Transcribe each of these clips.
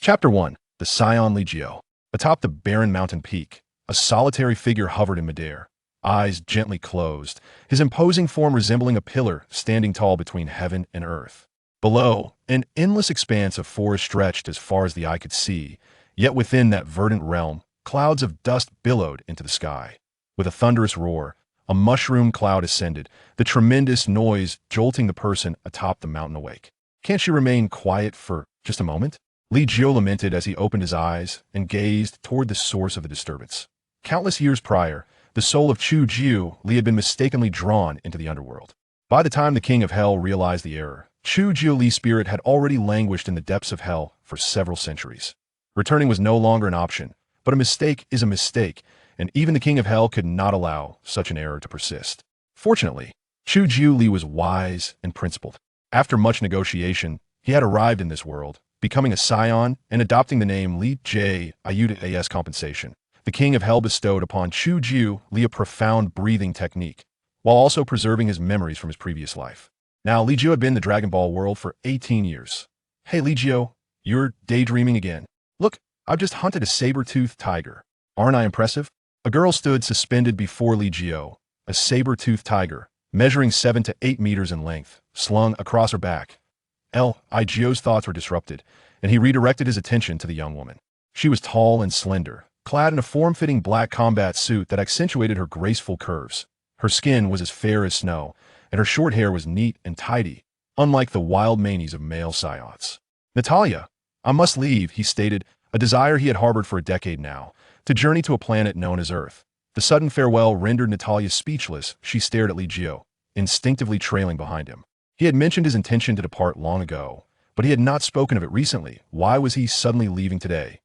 Chapter 1. The Scion Legio. Atop the barren mountain peak, a solitary figure hovered in midair, eyes gently closed, his imposing form resembling a pillar standing tall between heaven and earth. Below, an endless expanse of forest stretched as far as the eye could see, yet within that verdant realm, clouds of dust billowed into the sky. With a thunderous roar, a mushroom cloud ascended, the tremendous noise jolting the person atop the mountain awake. Can't she remain quiet for just a moment? Li Jiu lamented as he opened his eyes and gazed toward the source of the disturbance. Countless years prior, the soul of Li Jiu had been mistakenly drawn into the underworld. By the time the king of hell realized the error, Li Jiu's spirit had already languished in the depths of hell for several centuries. Returning was no longer an option, but a mistake is a mistake, and even the king of hell could not allow such an error to persist. Fortunately, Li Jiu was wise and principled. After much negotiation, he had arrived in this world, becoming a Scion and adopting the name Li Jiu as compensation. The king of hell bestowed upon Li Jiu a profound breathing technique, while also preserving his memories from his previous life. Now, Li Jiu had been in the Dragon Ball world for 18 years. Hey Li Jiu, you're daydreaming again. Look, I've just hunted a saber-toothed tiger. Aren't I impressive? A girl stood suspended before Li Jiu, a saber-toothed tiger, measuring 7 to 8 meters in length, slung across her back. Li Jiu's thoughts were disrupted, and he redirected his attention to the young woman. She was tall and slender, clad in a form-fitting black combat suit that accentuated her graceful curves. Her skin was as fair as snow, and her short hair was neat and tidy, unlike the wild manes of male Saiyans. Natalia, I must leave, he stated, a desire he had harbored for a decade now, to journey to a planet known as Earth. The sudden farewell rendered Natalia speechless. She stared at Li Jiu, instinctively trailing behind him. He had mentioned his intention to depart long ago, but he had not spoken of it recently. Why was he suddenly leaving today?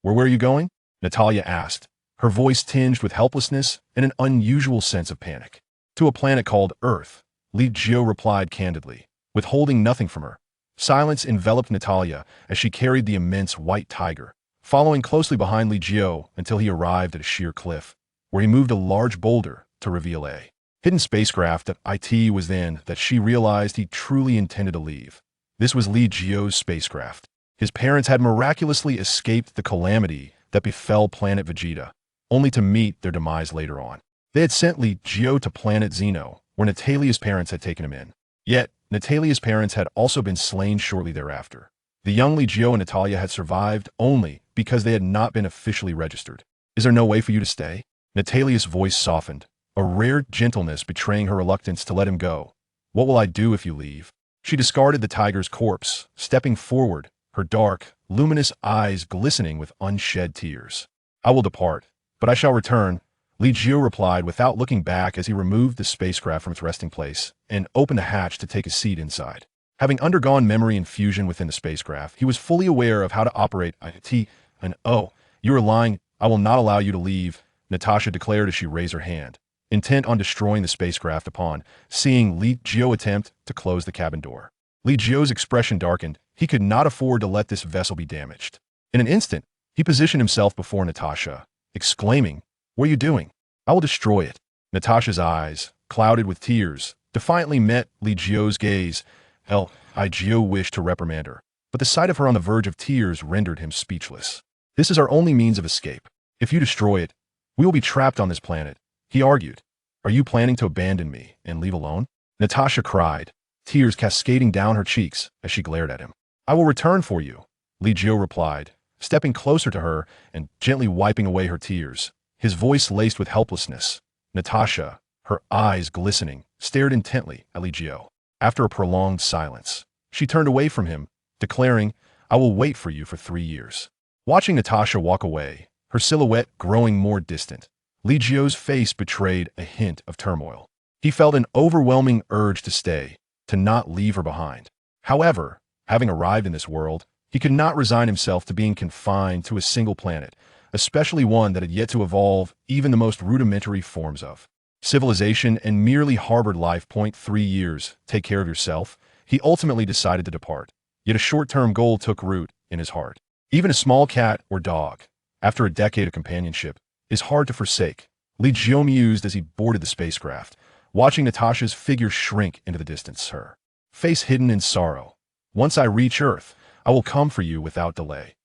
Where were you going? Natalia asked, her voice tinged with helplessness and an unusual sense of panic. To a planet called Earth, Li Jiu replied candidly, withholding nothing from her. Silence enveloped Natalia as she carried the immense white tiger, following closely behind Li Jiu until he arrived at a sheer cliff, where he moved a large boulder to reveal a hidden spacecraft. That it was then that she realized he truly intended to leave. This was Li Jiu's spacecraft. His parents had miraculously escaped the calamity that befell planet Vegeta, only to meet their demise later on. They had sent Li Jiu to planet Zeno, where Natalia's parents had taken him in. Yet, Natalia's parents had also been slain shortly thereafter. The young Li Jiu and Natalia had survived only because they had not been officially registered. Is there no way for you to stay? Natalia's voice softened, a rare gentleness betraying her reluctance to let him go. What will I do if you leave? She discarded the tiger's corpse, stepping forward, her dark, luminous eyes glistening with unshed tears. I will depart, but I shall return, Li Jiu replied without looking back as he removed the spacecraft from its resting place and opened the hatch to take a seat inside. Having undergone memory infusion within the spacecraft, he was fully aware of how to operate it. And oh, you are lying, I will not allow you to leave, Natasha declared as she raised her hand, intent on destroying the spacecraft upon seeing Li Jiu attempt to close the cabin door. Li Jiu's expression darkened. He could not afford to let this vessel be damaged. In an instant, he positioned himself before Natasha, exclaiming, "What are you doing? I will destroy it." Natasha's eyes, clouded with tears, defiantly met Li Jiu's gaze. Li Jiu wished to reprimand her, but the sight of her on the verge of tears rendered him speechless. This is our only means of escape. If you destroy it, we will be trapped on this planet, he argued. Are you planning to abandon me and leave alone? Natasha cried, tears cascading down her cheeks as she glared at him. I will return for you, Li Jiu replied, stepping closer to her and gently wiping away her tears, his voice laced with helplessness. Natasha, her eyes glistening, stared intently at Li Jiu. After a prolonged silence, she turned away from him, declaring, I will wait for you for 3 years. Watching Natasha walk away, her silhouette growing more distant, Li Jiu's face betrayed a hint of turmoil. He felt an overwhelming urge to stay, to not leave her behind. However, having arrived in this world, he could not resign himself to being confined to a single planet, especially one that had yet to evolve even the most rudimentary forms of civilization and merely harbored life. 3 years, take care of yourself. He ultimately decided to depart. Yet a short-term goal took root in his heart. Even a small cat or dog, after a decade of companionship, is hard to forsake. Li Jiu mused as he boarded the spacecraft, watching Natasha's figure shrink into the distance, her face hidden in sorrow. Once I reach Earth, I will come for you without delay.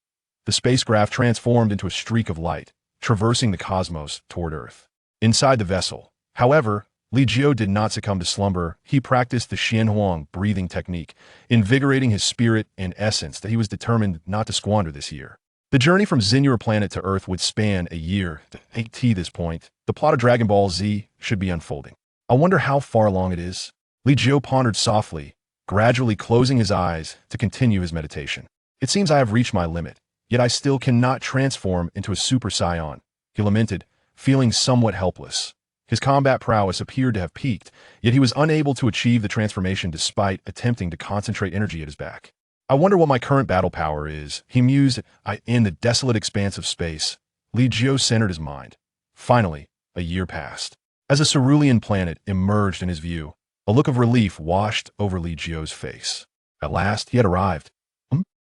the spacecraft transformed into a streak of light, traversing the cosmos toward Earth. Inside the vessel, however, Li Jiu did not succumb to slumber. He practiced the Huang Breathing Technique, invigorating his spirit and essence that he was determined not to squander this year. The journey from Zeno planet to Earth would span a year. At this point, the plot of Dragon Ball Z should be unfolding. I wonder how far along it is. Li Jiu pondered softly, gradually closing his eyes to continue his meditation. It seems I have reached my limit, yet I still cannot transform into a Super Saiyan, he lamented, feeling somewhat helpless. His combat prowess appeared to have peaked, yet he was unable to achieve the transformation despite attempting to concentrate energy at his back. I wonder what my current battle power is, he mused. In the desolate expanse of space, Li Jiu centered his mind. Finally, a year passed. As a cerulean planet emerged in his view, a look of relief washed over Li Jiu's face. At last, he had arrived.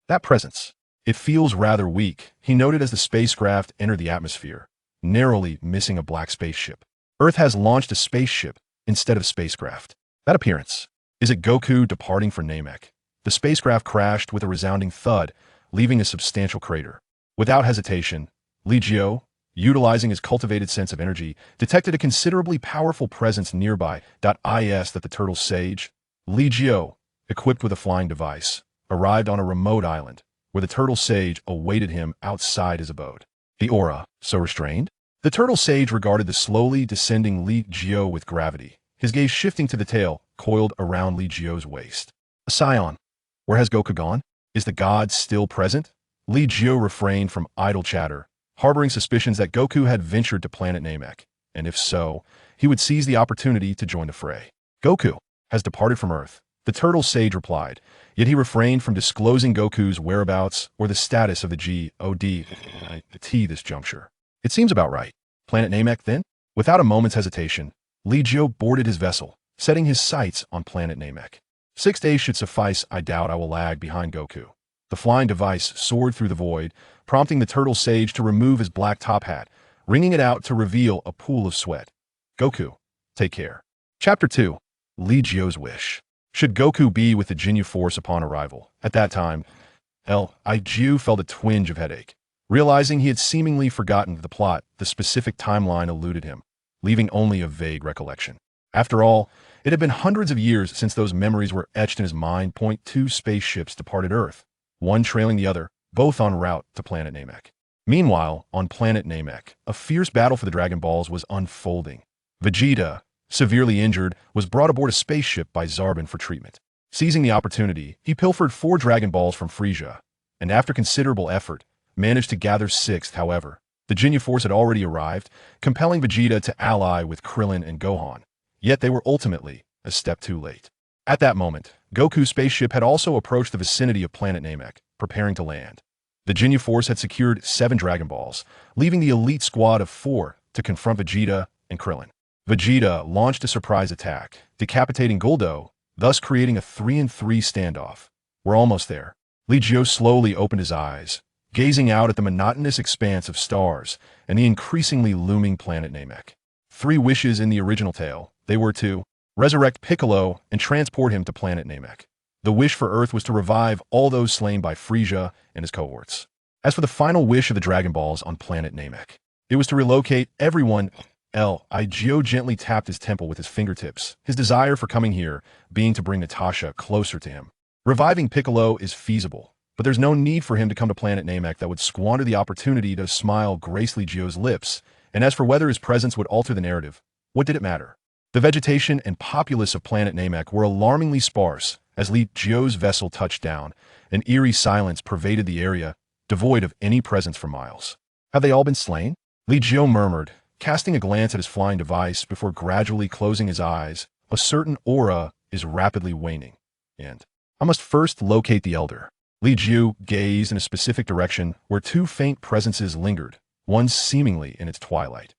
That presence. It feels rather weak, he noted as the spacecraft entered the atmosphere, narrowly missing a black spaceship. Earth has launched a spaceship instead of spacecraft. That appearance. Is it Goku departing for Namek? The spacecraft crashed with a resounding thud, leaving a substantial crater. Without hesitation, Li Jiu, utilizing his cultivated sense of energy, detected a considerably powerful presence nearby. Is that the turtle sage? Li Jiu, equipped with a flying device, arrived on a remote island, where the turtle sage awaited him outside his abode. The aura, so restrained? The turtle sage regarded the slowly descending Li Jiu with gravity, his gaze shifting to the tail coiled around Li Jiu's waist. A Scion. Where has Goku gone? Is the god still present? Li Jiu refrained from idle chatter, harboring suspicions that Goku had ventured to planet Namek, and if so, he would seize the opportunity to join the fray. Goku has departed from Earth, the turtle sage replied, yet he refrained from disclosing Goku's whereabouts or the status of the God this juncture. It seems about right. Planet Namek, then? Without a moment's hesitation, Li Jiu boarded his vessel, setting his sights on planet Namek. 6 days should suffice. I doubt I will lag behind Goku. The flying device soared through the void, prompting the turtle sage to remove his black top hat, wringing it out to reveal a pool of sweat. Goku, take care. Chapter 2. Li Jiu's Wish. Should Goku be with the Ginyu Force upon arrival? At that time, Li Jiu felt a twinge of headache. Realizing he had seemingly forgotten the plot, the specific timeline eluded him, leaving only a vague recollection. After all, it had been hundreds of years since those memories were etched in his mind. 2 spaceships departed Earth, one trailing the other, both en route to planet Namek. Meanwhile, on planet Namek, a fierce battle for the Dragon Balls was unfolding. Vegeta, severely injured, was brought aboard a spaceship by Zarbin for treatment. Seizing the opportunity, he pilfered 4 Dragon Balls from Frieza, and after considerable effort, managed to gather 6th. However, the Ginyu Force had already arrived, compelling Vegeta to ally with Krillin and Gohan. Yet they were ultimately a step too late. At that moment, Goku's spaceship had also approached the vicinity of planet Namek, preparing to land. The Ginyu Force had secured 7 Dragon Balls, leaving the elite squad of 4 to confront Vegeta and Krillin. Vegeta launched a surprise attack, decapitating Guldo, thus creating a 3-3 standoff. We're almost there. Li Jiu slowly opened his eyes, gazing out at the monotonous expanse of stars and the increasingly looming planet Namek. 3 wishes in the original tale. They were to resurrect Piccolo and transport him to planet Namek. The wish for Earth was to revive all those slain by Frieza and his cohorts. As for the final wish of the Dragon Balls on planet Namek, it was to relocate everyone. Li Jiu gently tapped his temple with his fingertips, his desire for coming here being to bring Natasha closer to him. Reviving Piccolo is feasible, but there's no need for him to come to planet Namek that would squander the opportunity to smile grace Li Jiu's lips, and as for whether his presence would alter the narrative, what did it matter? The vegetation and populace of planet Namek were alarmingly sparse as Li Jiu's vessel touched down. An eerie silence pervaded the area, devoid of any presence for miles. Have they all been slain? Li Jiu murmured, casting a glance at his flying device before gradually closing his eyes. A certain aura is rapidly waning, and I must first locate the Elder. Li Jiu gazed in a specific direction where 2 faint presences lingered, one seemingly in its twilight.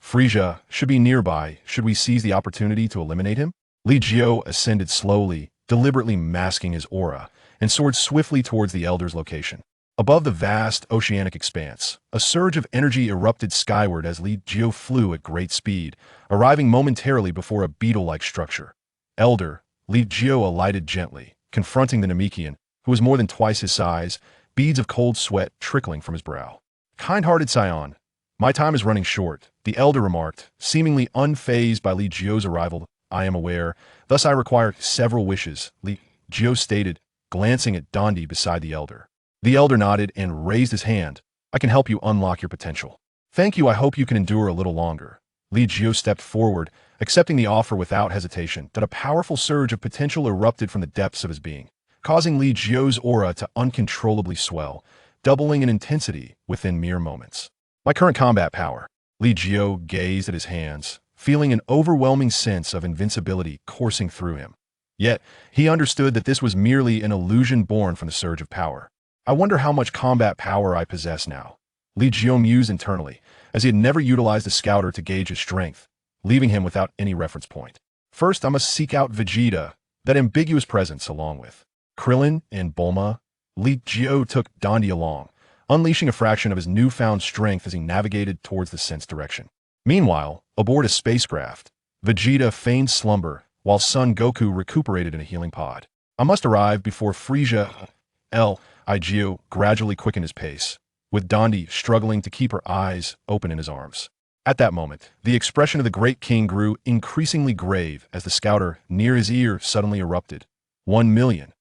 Frieza should be nearby. Should we seize the opportunity to eliminate him? Li Jiu ascended slowly, deliberately masking his aura, and soared swiftly towards the Elder's location. Above the vast oceanic expanse, a surge of energy erupted skyward as Li Jiu flew at great speed, arriving momentarily before a beetle-like structure. Elder, Li Jiu alighted gently, confronting the Namekian, who was more than twice his size. beads of cold sweat trickling from his brow. Kind-hearted Scion, my time is running short, the elder remarked, seemingly unfazed by Li Jiu's arrival. I am aware, thus I require several wishes, Li Jiu stated, glancing at Dondi beside the elder. The elder nodded and raised his hand. I can help you unlock your potential. Thank you, I hope you can endure a little longer. Li Jiu stepped forward, accepting the offer without hesitation. That a powerful surge of potential erupted from the depths of his being, causing Li Jiu's aura to uncontrollably swell, doubling in intensity within mere moments. My current combat power. Li Jiu gazed at his hands, feeling an overwhelming sense of invincibility coursing through him. Yet, he understood that this was merely an illusion born from the surge of power. I wonder how much combat power I possess now. Li Jiu mused internally, as he had never utilized a scouter to gauge his strength, leaving him without any reference point. First, I must seek out Vegeta, that ambiguous presence along with Krillin and Bulma. Li Jiu took Dondi along, unleashing a fraction of his newfound strength as he navigated towards the sense direction. Meanwhile, aboard a spacecraft, Vegeta feigned slumber while Son Goku recuperated in a healing pod. I must arrive before Frieza. Li Jiu gradually quickened his pace, with Dondi struggling to keep her eyes open in his arms. At that moment, the expression of the Great King grew increasingly grave as the scouter near his ear suddenly erupted. 1,000,000.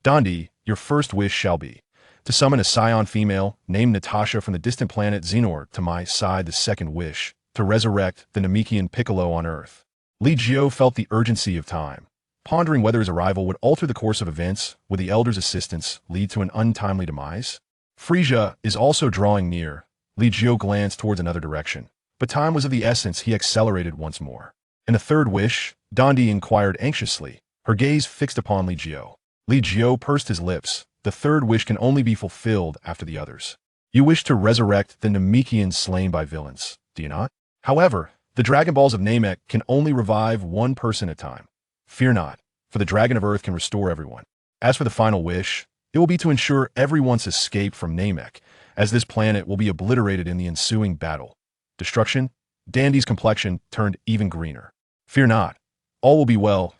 Dondi, your first wish shall be to summon a Scion female named Natasha from the distant planet Xenor to my side. The second wish, to resurrect the Namekian Piccolo on Earth. Li Jiu felt the urgency of time, pondering whether his arrival would alter the course of events. Would the elder's assistance lead to an untimely demise? Frieza is also drawing near. Li Jiu glanced towards another direction, but time was of the essence. He accelerated once more. And the third wish, Dondi inquired anxiously, her gaze fixed upon Li Jiu. Li Jiu pursed his lips. The third wish can only be fulfilled after the others. You wish to resurrect the Namekians slain by villains, do you not? However, the Dragon Balls of Namek can only revive one person at a time. Fear not, for the Dragon of Earth can restore everyone. As for the final wish, it will be to ensure everyone's escape from Namek, as this planet will be obliterated in the ensuing battle. Destruction? Dandy's complexion turned even greener. Fear not, all will be well.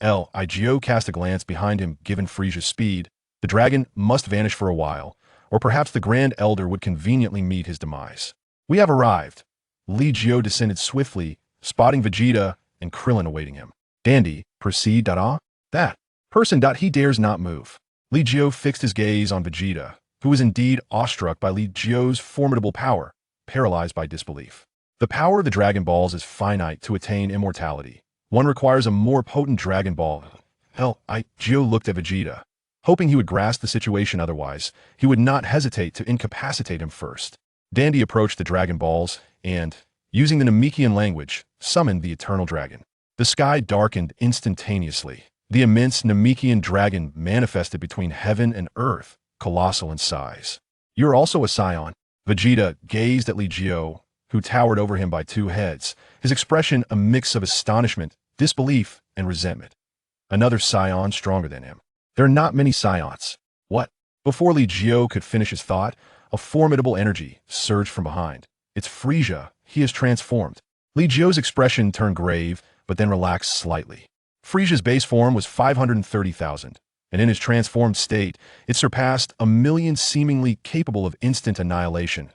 Li Jiu cast a glance behind him. Given Frieza's speed, the dragon must vanish for a while, or perhaps the Grand Elder would conveniently meet his demise. We have arrived. Li Jiu descended swiftly, spotting Vegeta and Krillin awaiting him. Dandy, proceed. That person. He dares not move. Li Jiu fixed his gaze on Vegeta, who was indeed awestruck by Li Jiu's formidable power, paralyzed by disbelief. The power of the Dragon Balls is finite to attain immortality. One requires a more potent Dragon Ball. Li Jiu looked at Vegeta, hoping he would grasp the situation. Otherwise, he would not hesitate to incapacitate him first. Dandy approached the Dragon Balls and, using the Namekian language, summoned the Eternal Dragon. The sky darkened instantaneously. The immense Namekian dragon manifested between heaven and earth, colossal in size. You're also a Scion. Vegeta gazed at Li Jiu, who towered over him by two heads, his expression a mix of astonishment, disbelief, and resentment. Another Scion stronger than him. There are not many Scions. What? Before Li Jiu could finish his thought, a formidable energy surged from behind. It's Frieza. He is transformed. Li Jiu's expression turned grave, but then relaxed slightly. Frieza's base form was 530,000, and in his transformed state, it surpassed 1,000,000, seemingly capable of instant annihilation.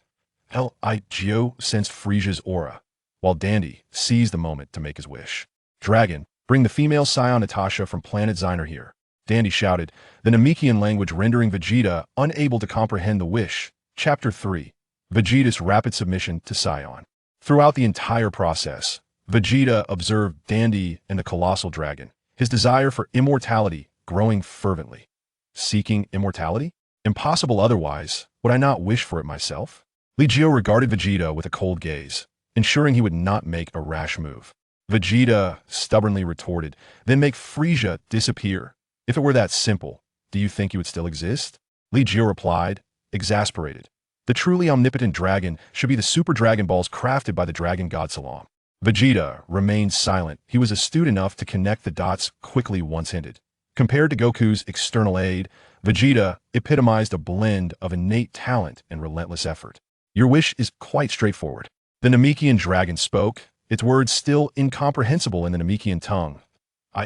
Li Jiu sensed Frieza's aura, while Dandy seized the moment to make his wish. Dragon, bring the female Scion Natasha from planet Xenor here. Dandy shouted, the Namekian language rendering Vegeta unable to comprehend the wish. Chapter 3. Vegeta's rapid submission to Scion. Throughout the entire process, Vegeta observed Dandy and the colossal dragon, his desire for immortality growing fervently. Seeking immortality? Impossible otherwise. Would I not wish for it myself? Li Jiu regarded Vegeta with a cold gaze, ensuring he would not make a rash move. Vegeta stubbornly retorted, then make Frieza disappear. If it were that simple, do you think he would still exist? Li Jiu replied, exasperated. The truly omnipotent dragon should be the Super Dragon Balls crafted by the Dragon God Salam. Vegeta remained silent. He was astute enough to connect the dots quickly once hinted. Compared to Goku's external aid, Vegeta epitomized a blend of innate talent and relentless effort. Your wish is quite straightforward. The Namekian dragon spoke, its words still incomprehensible in the Namekian tongue.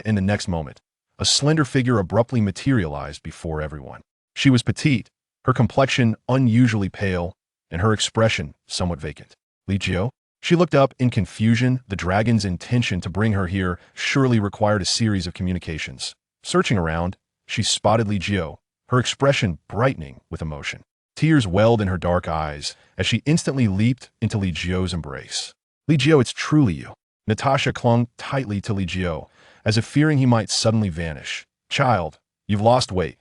In the next moment, a slender figure abruptly materialized before everyone. She was petite, her complexion unusually pale, and her expression somewhat vacant. Li Jiu? She looked up in confusion. The dragon's intention to bring her here surely required a series of communications. Searching around, she spotted Li Jiu, her expression brightening with emotion. Tears welled in her dark eyes as she instantly leaped into Li Jiu's embrace. Li Jiu, it's truly you. Natasha clung tightly to Li Jiu, as if fearing he might suddenly vanish. Child, you've lost weight.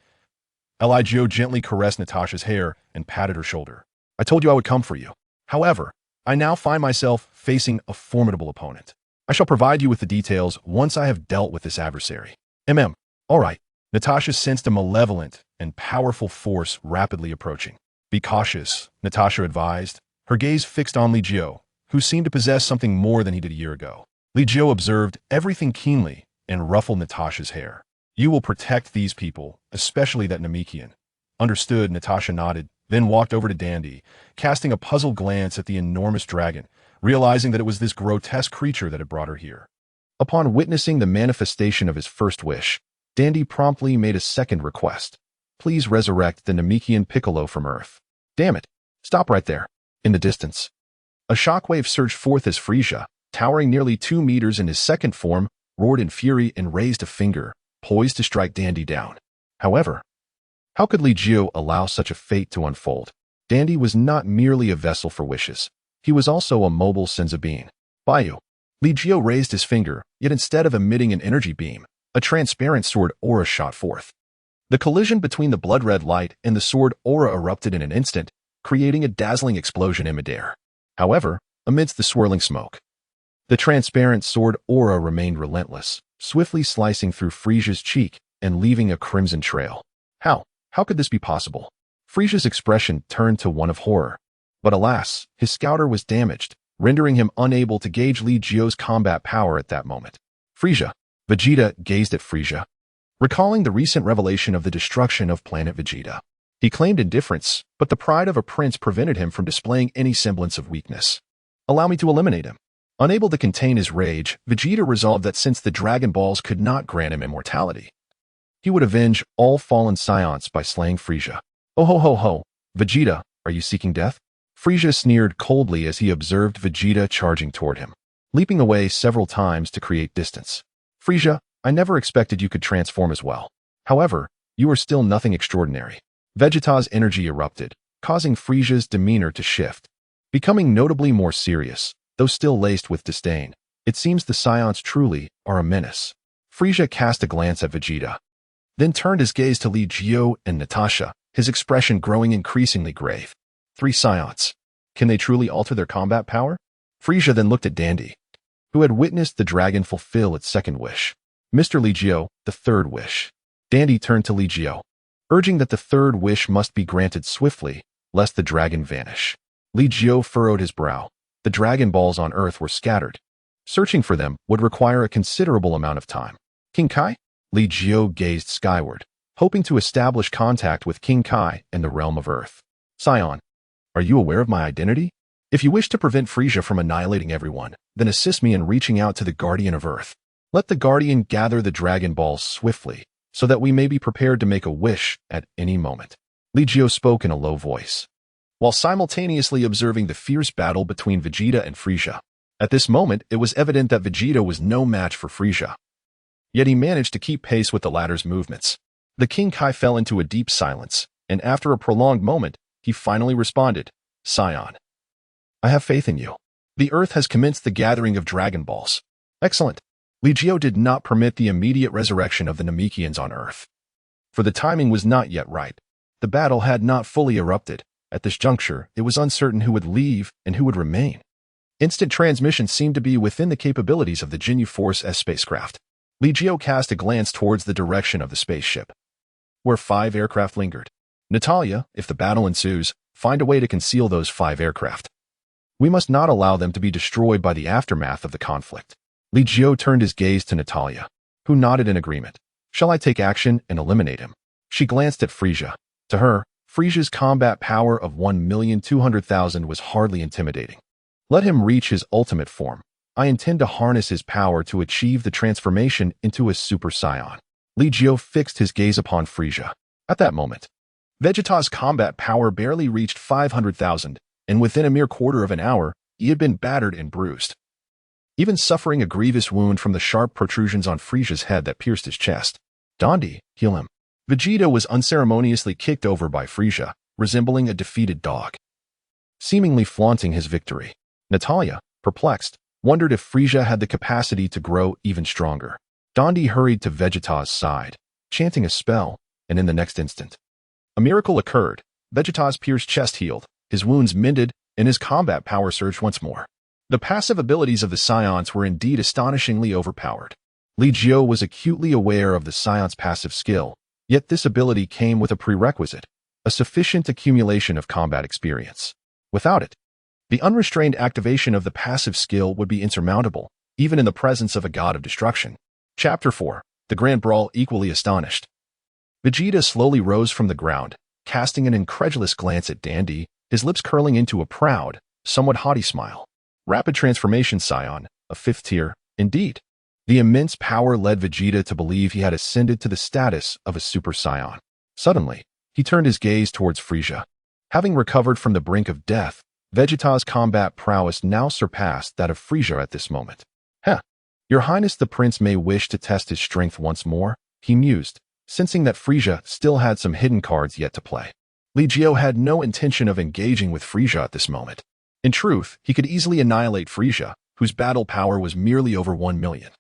Li Jiu gently caressed Natasha's hair and patted her shoulder. I told you I would come for you. However, I now find myself facing a formidable opponent. I shall provide you with the details once I have dealt with this adversary. All right. Natasha sensed a malevolent and powerful force rapidly approaching. Be cautious, Natasha advised, her gaze fixed on Li Jiu, who seemed to possess something more than he did a year ago. Li Jiu observed everything keenly and ruffled Natasha's hair. You will protect these people, especially that Namekian. Understood, Natasha nodded, then walked over to Dandy, casting a puzzled glance at the enormous dragon, realizing that it was this grotesque creature that had brought her here. Upon witnessing the manifestation of his first wish, Dandy promptly made a second request. Please resurrect the Namekian Piccolo from Earth. Damn it. Stop right there. In the distance, a shockwave surged forth as Frieza, towering nearly 2 meters in his second form, roared in fury and raised a finger, poised to strike Dandy down. However, how could Li Jiu allow such a fate to unfold? Dandy was not merely a vessel for wishes. He was also a mobile sense of being. Bayu. Li Jiu raised his finger, yet instead of emitting an energy beam, a transparent sword aura shot forth. The collision between the blood-red light and the sword aura erupted in an instant, creating a dazzling explosion in midair. However, amidst the swirling smoke, the transparent sword aura remained relentless, swiftly slicing through Frieza's cheek and leaving a crimson trail. How could this be possible? Frieza's expression turned to one of horror. But alas, his scouter was damaged, rendering him unable to gauge Li Jiu's combat power at that moment. Frieza. Vegeta gazed at Frieza, recalling the recent revelation of the destruction of planet Vegeta. He claimed indifference, but the pride of a prince prevented him from displaying any semblance of weakness. Allow me to eliminate him. Unable to contain his rage, Vegeta resolved that since the Dragon Balls could not grant him immortality, he would avenge all fallen Saiyans by slaying Frieza. Oh ho ho ho, Vegeta, are you seeking death? Frieza sneered coldly as he observed Vegeta charging toward him, leaping away several times to create distance. Frieza, I never expected you could transform as well. However, you are still nothing extraordinary. Vegeta's energy erupted, causing Frieza's demeanor to shift, becoming notably more serious, though still laced with disdain. It seems the Saiyans truly are a menace. Frieza cast a glance at Vegeta, then turned his gaze to Li Jiu and Natasha, his expression growing increasingly grave. 3 Saiyans. Can they truly alter their combat power? Frieza then looked at Dandy, who had witnessed the dragon fulfill its second wish. Mr. Li Jiu, the third wish. Dandy turned to Li Jiu, urging that the third wish must be granted swiftly, lest the dragon vanish. Li Jiu furrowed his brow. The Dragon Balls on Earth were scattered. Searching for them would require a considerable amount of time. King Kai? Li Jiu gazed skyward, hoping to establish contact with King Kai in the realm of Earth. Scion, are you aware of my identity? If you wish to prevent Frieza from annihilating everyone, then assist me in reaching out to the Guardian of Earth. Let the Guardian gather the Dragon Balls swiftly, so that we may be prepared to make a wish at any moment. Li Jiu spoke in a low voice, while simultaneously observing the fierce battle between Vegeta and Frieza. At this moment, it was evident that Vegeta was no match for Frieza. Yet he managed to keep pace with the latter's movements. The King Kai fell into a deep silence, and after a prolonged moment, he finally responded, Scion, I have faith in you. The Earth has commenced the gathering of Dragon Balls. Excellent. Li Jiu did not permit the immediate resurrection of the Namekians on Earth, for the timing was not yet right. The battle had not fully erupted. At this juncture, it was uncertain who would leave and who would remain. Instant transmission seemed to be within the capabilities of the Jinyu Force S spacecraft. Li Jiu cast a glance towards the direction of the spaceship, where 5 aircraft lingered. Natalia, if the battle ensues, find a way to conceal those 5 aircraft. We must not allow them to be destroyed by the aftermath of the conflict. Li Jiu turned his gaze to Natalia, who nodded in agreement. Shall I take action and eliminate him? She glanced at Frieza. To her, Frieza's combat power of 1,200,000 was hardly intimidating. Let him reach his ultimate form. I intend to harness his power to achieve the transformation into a Super Saiyan. Li Jiu fixed his gaze upon Frieza. At that moment, Vegeta's combat power barely reached 500,000, and within a mere quarter of an hour, he had been battered and bruised, even suffering a grievous wound from the sharp protrusions on Frieza's head that pierced his chest. Dondi, heal him. Vegeta was unceremoniously kicked over by Frieza, resembling a defeated dog, seemingly flaunting his victory. Natalia, perplexed, wondered if Frieza had the capacity to grow even stronger. Dondi hurried to Vegeta's side, chanting a spell, and in the next instant, a miracle occurred. Vegeta's pierced chest healed, his wounds mended, and his combat power surged once more. The passive abilities of the Saiyans were indeed astonishingly overpowered. Li Jiu was acutely aware of the Saiyans' passive skill, yet this ability came with a prerequisite, a sufficient accumulation of combat experience. Without it, the unrestrained activation of the passive skill would be insurmountable, even in the presence of a god of destruction. Chapter 4. The Grand Brawl. Equally astonished, Vegeta slowly rose from the ground, casting an incredulous glance at Dandy, his lips curling into a proud, somewhat haughty smile. Rapid transformation Scion, a 5th tier, indeed. The immense power led Vegeta to believe he had ascended to the status of a Super Saiyan. Suddenly, he turned his gaze towards Frieza. Having recovered from the brink of death, Vegeta's combat prowess now surpassed that of Frieza at this moment. Your Highness the Prince may wish to test his strength once more, he mused, sensing that Frieza still had some hidden cards yet to play. Li Jiu had no intention of engaging with Frieza at this moment. In truth, he could easily annihilate Frieza, whose battle power was merely over 1 million.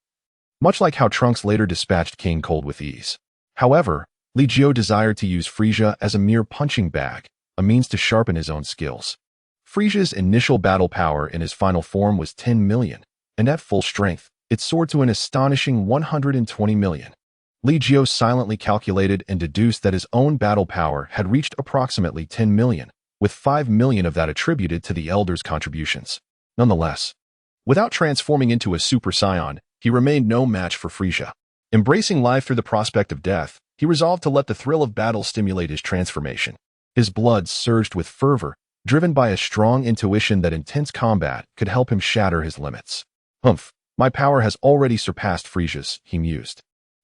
Much like how Trunks later dispatched King Cold with ease. However, Li Jiu desired to use Frieza as a mere punching bag, a means to sharpen his own skills. Frieza's initial battle power in his final form was 10 million, and at full strength, it soared to an astonishing 120 million. Li Jiu silently calculated and deduced that his own battle power had reached approximately 10 million, with 5 million of that attributed to the Elder's contributions. Nonetheless, without transforming into a Super Saiyan, he remained no match for Frieza. Embracing life through the prospect of death, he resolved to let the thrill of battle stimulate his transformation. His blood surged with fervor, driven by a strong intuition that intense combat could help him shatter his limits. Humph, my power has already surpassed Frieza's, he mused.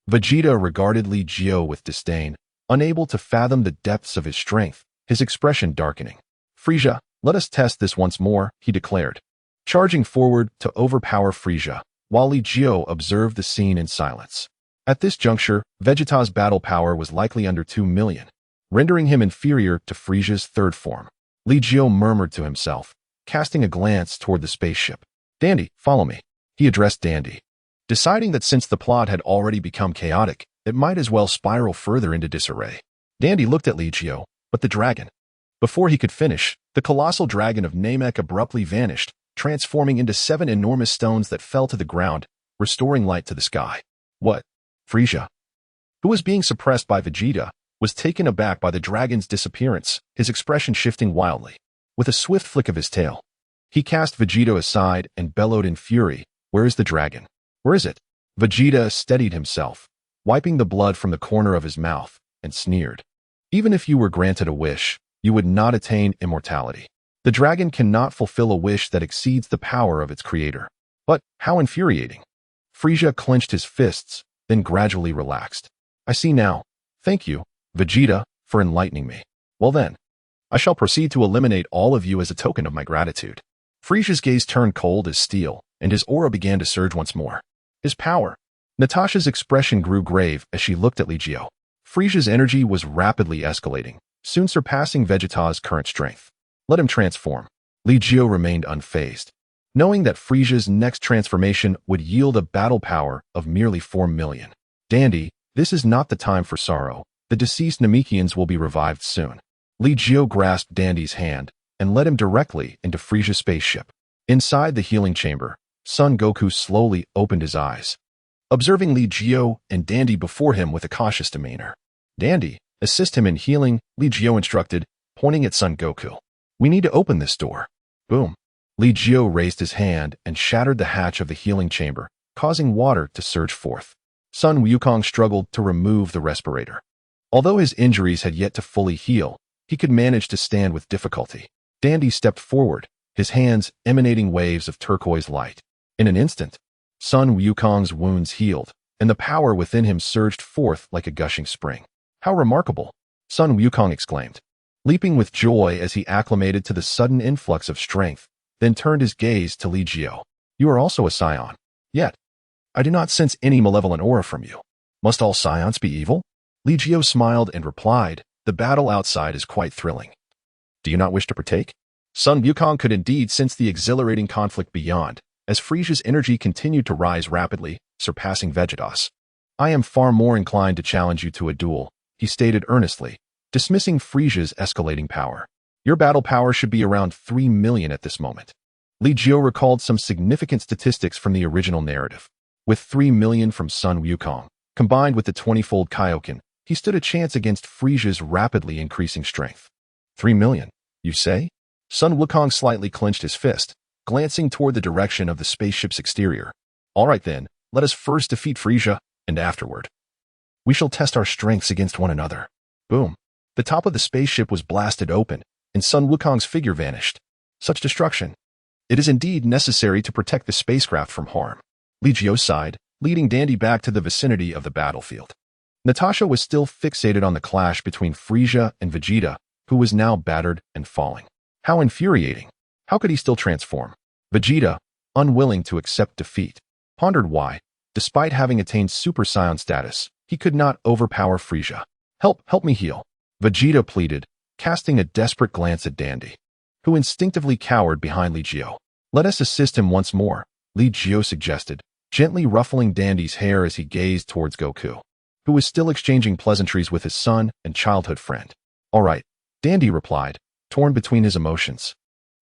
Vegeta regarded Li Jiu with disdain, unable to fathom the depths of his strength, his expression darkening. Frieza, let us test this once more, he declared, charging forward to overpower Frieza, while Li Jiu observed the scene in silence. At this juncture, Vegeta's battle power was likely under 2 million, rendering him inferior to Frieza's 3rd form. Li Jiu murmured to himself, casting a glance toward the spaceship. Dandy, follow me. He addressed Dandy, deciding that since the plot had already become chaotic, it might as well spiral further into disarray. Dandy looked at Li Jiu, but the dragon. Before he could finish, the colossal dragon of Namek abruptly vanished, transforming into 7 enormous stones that fell to the ground, restoring light to the sky. What? Frieza, who was being suppressed by Vegeta, was taken aback by the dragon's disappearance, his expression shifting wildly. With a swift flick of his tail, he cast Vegeta aside and bellowed in fury, "Where is the dragon? Where is it?" Vegeta steadied himself, wiping the blood from the corner of his mouth, and sneered. Even if you were granted a wish, you would not attain immortality. The dragon cannot fulfill a wish that exceeds the power of its creator. But how infuriating. Frieza clenched his fists, then gradually relaxed. I see now. Thank you, Vegeta, for enlightening me. Well then, I shall proceed to eliminate all of you as a token of my gratitude. Frieza's gaze turned cold as steel, and his aura began to surge once more. His power. Natasha's expression grew grave as she looked at Li Jiu. Frieza's energy was rapidly escalating, soon surpassing Vegeta's current strength. Let him transform. Li Jiu remained unfazed, knowing that Frieza's next transformation would yield a battle power of merely 4 million. Dandy, this is not the time for sorrow. The deceased Namekians will be revived soon. Li Jiu grasped Dandy's hand and led him directly into Frieza's spaceship. Inside the healing chamber, Son Goku slowly opened his eyes, observing Li Jiu and Dandy before him with a cautious demeanor. Dandy, assist him in healing, Li Jiu instructed, pointing at Son Goku. We need to open this door. Boom. Li Jiu raised his hand and shattered the hatch of the healing chamber, causing water to surge forth. Sun Wukong struggled to remove the respirator. Although his injuries had yet to fully heal, he could manage to stand with difficulty. Dandy stepped forward, his hands emanating waves of turquoise light. In an instant, Sun Wukong's wounds healed, and the power within him surged forth like a gushing spring. How remarkable! Sun Wukong exclaimed, leaping with joy as he acclimated to the sudden influx of strength, then turned his gaze to Li Jiu. You are also a Scion. Yet, I do not sense any malevolent aura from you. Must all Scions be evil? Li Jiu smiled and replied, the battle outside is quite thrilling. Do you not wish to partake? Sun Wukong could indeed sense the exhilarating conflict beyond, as Frieza's energy continued to rise rapidly, surpassing Vegeta's. I am far more inclined to challenge you to a duel, he stated earnestly, dismissing Frieza's escalating power. Your battle power should be around 3 million at this moment. Li Jiu recalled some significant statistics from the original narrative. With 3 million from Sun Wukong, combined with the 20-fold Kaioken, he stood a chance against Frieza's rapidly increasing strength. 3 million, you say? Sun Wukong slightly clenched his fist, glancing toward the direction of the spaceship's exterior. All right then, let us first defeat Frieza, and afterward, we shall test our strengths against one another. Boom. The top of the spaceship was blasted open, and Sun Wukong's figure vanished. Such destruction. It is indeed necessary to protect the spacecraft from harm. Li Jiu sighed, leading Dandy back to the vicinity of the battlefield. Natasha was still fixated on the clash between Frieza and Vegeta, who was now battered and falling. How infuriating. How could he still transform? Vegeta, unwilling to accept defeat, pondered why, despite having attained Super Saiyan status, he could not overpower Frieza. Help me heal. Vegeta pleaded, casting a desperate glance at Dandy, who instinctively cowered behind Li Jiu. Let us assist him once more, Li Jiu suggested, gently ruffling Dandy's hair as he gazed towards Goku, who was still exchanging pleasantries with his son and childhood friend. All right, Dandy replied, torn between his emotions,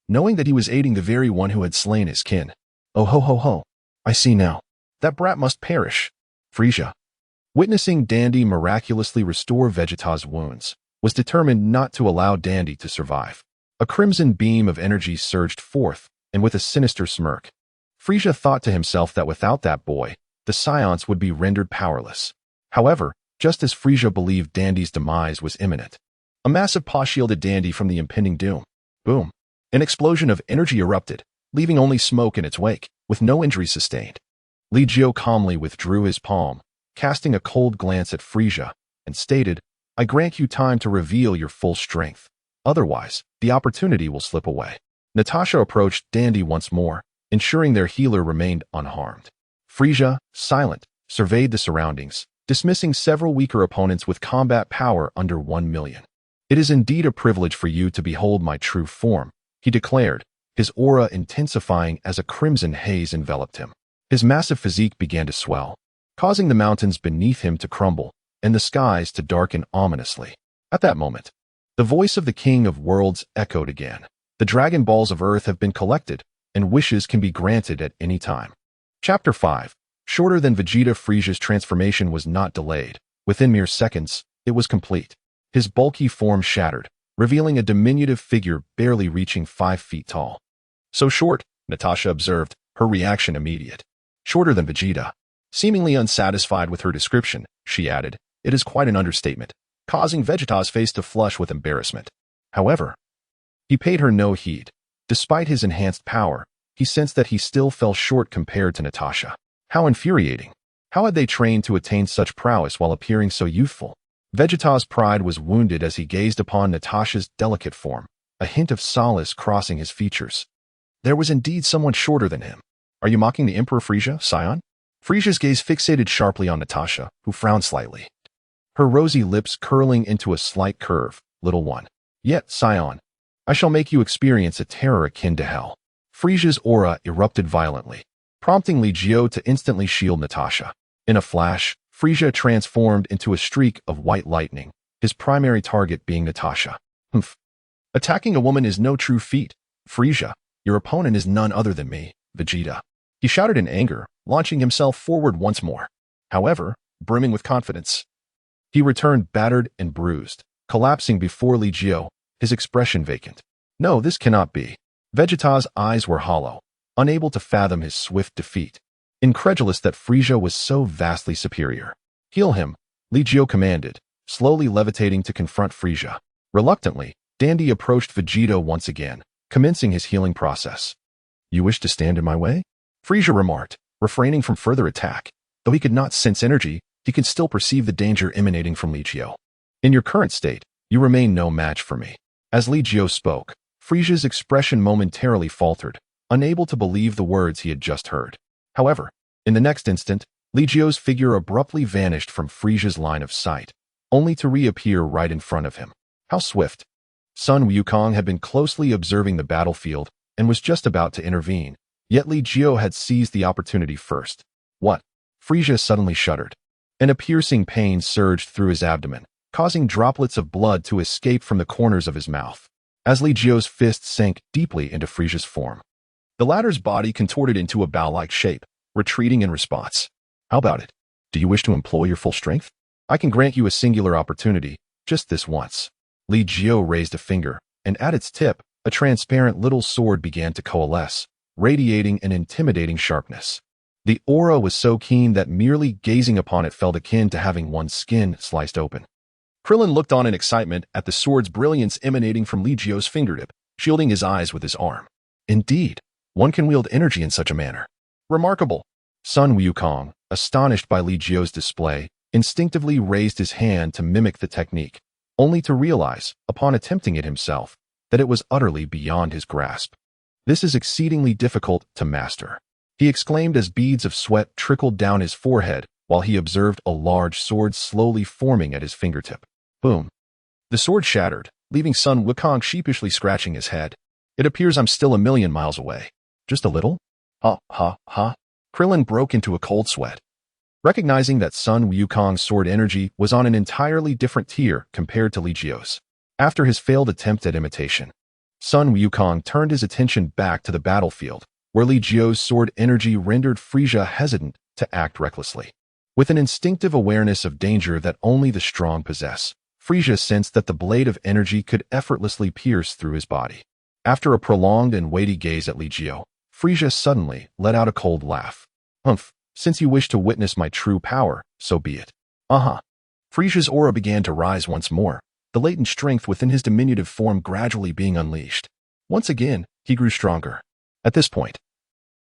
knowing that he was aiding the very one who had slain his kin. Oh ho ho ho, I see now. That brat must perish. Frieza, witnessing Dandy miraculously restore Vegeta's wounds, was determined not to allow Dandy to survive. A crimson beam of energy surged forth, and with a sinister smirk, Frieza thought to himself that without that boy, the Scions would be rendered powerless. However, just as Frieza believed Dandy's demise was imminent, a massive paw shielded Dandy from the impending doom. Boom. An explosion of energy erupted, leaving only smoke in its wake, with no injuries sustained. Li Jiu calmly withdrew his palm, casting a cold glance at Frieza, and stated, I grant you time to reveal your full strength. Otherwise, the opportunity will slip away. Natasha approached Dandy once more, ensuring their healer remained unharmed. Frieza, silent, surveyed the surroundings, dismissing several weaker opponents with combat power under 1 million. It is indeed a privilege for you to behold my true form, he declared, his aura intensifying as a crimson haze enveloped him. His massive physique began to swell, causing the mountains beneath him to crumble and the skies to darken ominously. At that moment, the voice of the King of Worlds echoed again. The Dragon Balls of Earth have been collected, and wishes can be granted at any time. Chapter 5. Shorter than Vegeta, Frieza's transformation was not delayed. Within mere seconds, it was complete. His bulky form shattered, revealing a diminutive figure barely reaching 5 feet tall. So short, Natasha observed, her reaction immediate. Shorter than Vegeta. Seemingly unsatisfied with her description, she added, it is quite an understatement, causing Vegeta's face to flush with embarrassment. However, he paid her no heed. Despite his enhanced power, he sensed that he still fell short compared to Natasha. How infuriating. How had they trained to attain such prowess while appearing so youthful? Vegeta's pride was wounded as he gazed upon Natasha's delicate form, a hint of solace crossing his features. There was indeed someone shorter than him. Are you mocking the Emperor Frieza, Scion? Frieza's gaze fixated sharply on Natasha, who frowned slightly, her rosy lips curling into a slight curve. Little one. Yet, Scion, I shall make you experience a terror akin to hell. Frieza's aura erupted violently, prompting Li Jiu to instantly shield Natasha. In a flash, Frieza transformed into a streak of white lightning, his primary target being Natasha. Humph. Attacking a woman is no true feat. Frieza, your opponent is none other than me, Vegeta. He shouted in anger, launching himself forward once more. However, brimming with confidence, he returned battered and bruised, collapsing before Li Jiu, his expression vacant. No, this cannot be. Vegeta's eyes were hollow, unable to fathom his swift defeat, incredulous that Frieza was so vastly superior. Heal him, Li Jiu commanded, slowly levitating to confront Frieza. Reluctantly, Dandy approached Vegeta once again, commencing his healing process. You wish to stand in my way? Frieza remarked, refraining from further attack. Though he could not sense energy, he could still perceive the danger emanating from Li Jiu. In your current state, You remain no match for me. As Li Jiu spoke, Frieza's expression momentarily faltered, unable to believe the words he had just heard. However, in the next instant, Li Jiu's figure abruptly vanished from Frieza's line of sight, only to reappear right in front of him. How swift! Sun Wukong had been closely observing the battlefield and was just about to intervene, yet Li Jiu had seized the opportunity first. What? Frieza suddenly shuddered, and a piercing pain surged through his abdomen, causing droplets of blood to escape from the corners of his mouth. As Li Jiu's fist sank deeply into Frieza's form, the latter's body contorted into a bow-like shape, retreating in response. How about it? Do you wish to employ your full strength? I can grant you a singular opportunity, just this once. Li Jiu raised a finger, and at its tip, a transparent little sword began to coalesce, radiating an intimidating sharpness. The aura was so keen that merely gazing upon it felt akin to having one's skin sliced open. Krillin looked on in excitement at the sword's brilliance emanating from Li Jiu's fingertip, shielding his eyes with his arm. Indeed, one can wield energy in such a manner. Remarkable. Sun Wukong, astonished by Li Jiu's display, instinctively raised his hand to mimic the technique, only to realize, upon attempting it himself, that it was utterly beyond his grasp. This is exceedingly difficult to master, he exclaimed as beads of sweat trickled down his forehead while he observed a large sword slowly forming at his fingertip. Boom. The sword shattered, leaving Sun Wukong sheepishly scratching his head. It appears I'm still a million miles away. Just a little? Ha, ha, ha. Krillin broke into a cold sweat. Recognizing that Sun Wukong's sword energy was on an entirely different tier compared to Li Jiu's. After his failed attempt at imitation, Sun Wukong turned his attention back to the battlefield, where Li Jiu's sword energy rendered Frieza hesitant to act recklessly. With an instinctive awareness of danger that only the strong possess, Frieza sensed that the blade of energy could effortlessly pierce through his body. After a prolonged and weighty gaze at Li Jiu, Frieza suddenly let out a cold laugh. Humph, since you wish to witness my true power, so be it. Frieza's aura began to rise once more, the latent strength within his diminutive form gradually being unleashed. Once again, he grew stronger. At this point,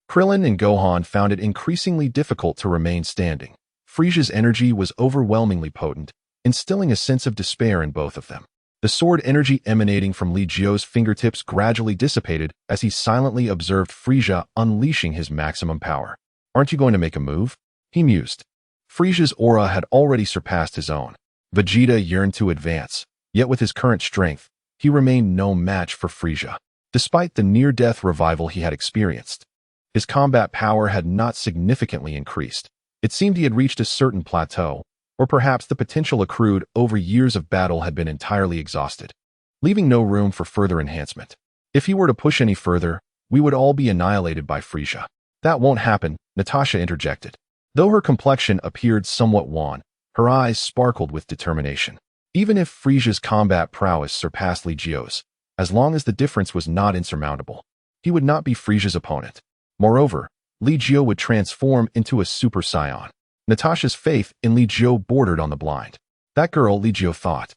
Krillin and Gohan found it increasingly difficult to remain standing. Frieza's energy was overwhelmingly potent, instilling a sense of despair in both of them. The sword energy emanating from Li Jiu's fingertips gradually dissipated as he silently observed Frieza unleashing his maximum power. Aren't you going to make a move? He mused. Frieza's aura had already surpassed his own. Vegeta yearned to advance, yet with his current strength, he remained no match for Frieza. Despite the near-death revival he had experienced, his combat power had not significantly increased. It seemed he had reached a certain plateau, or perhaps the potential accrued over years of battle had been entirely exhausted, leaving no room for further enhancement. If he were to push any further, we would all be annihilated by Frieza. That won't happen, Natasha interjected. Though her complexion appeared somewhat wan, her eyes sparkled with determination. Even if Frieza's combat prowess surpassed Li Jiu's, as long as the difference was not insurmountable, he would not be Frieza's opponent. Moreover, Li Jiu would transform into a Super Saiyan. Natasha's faith in Li Jiu bordered on the blind. That girl, Li Jiu thought.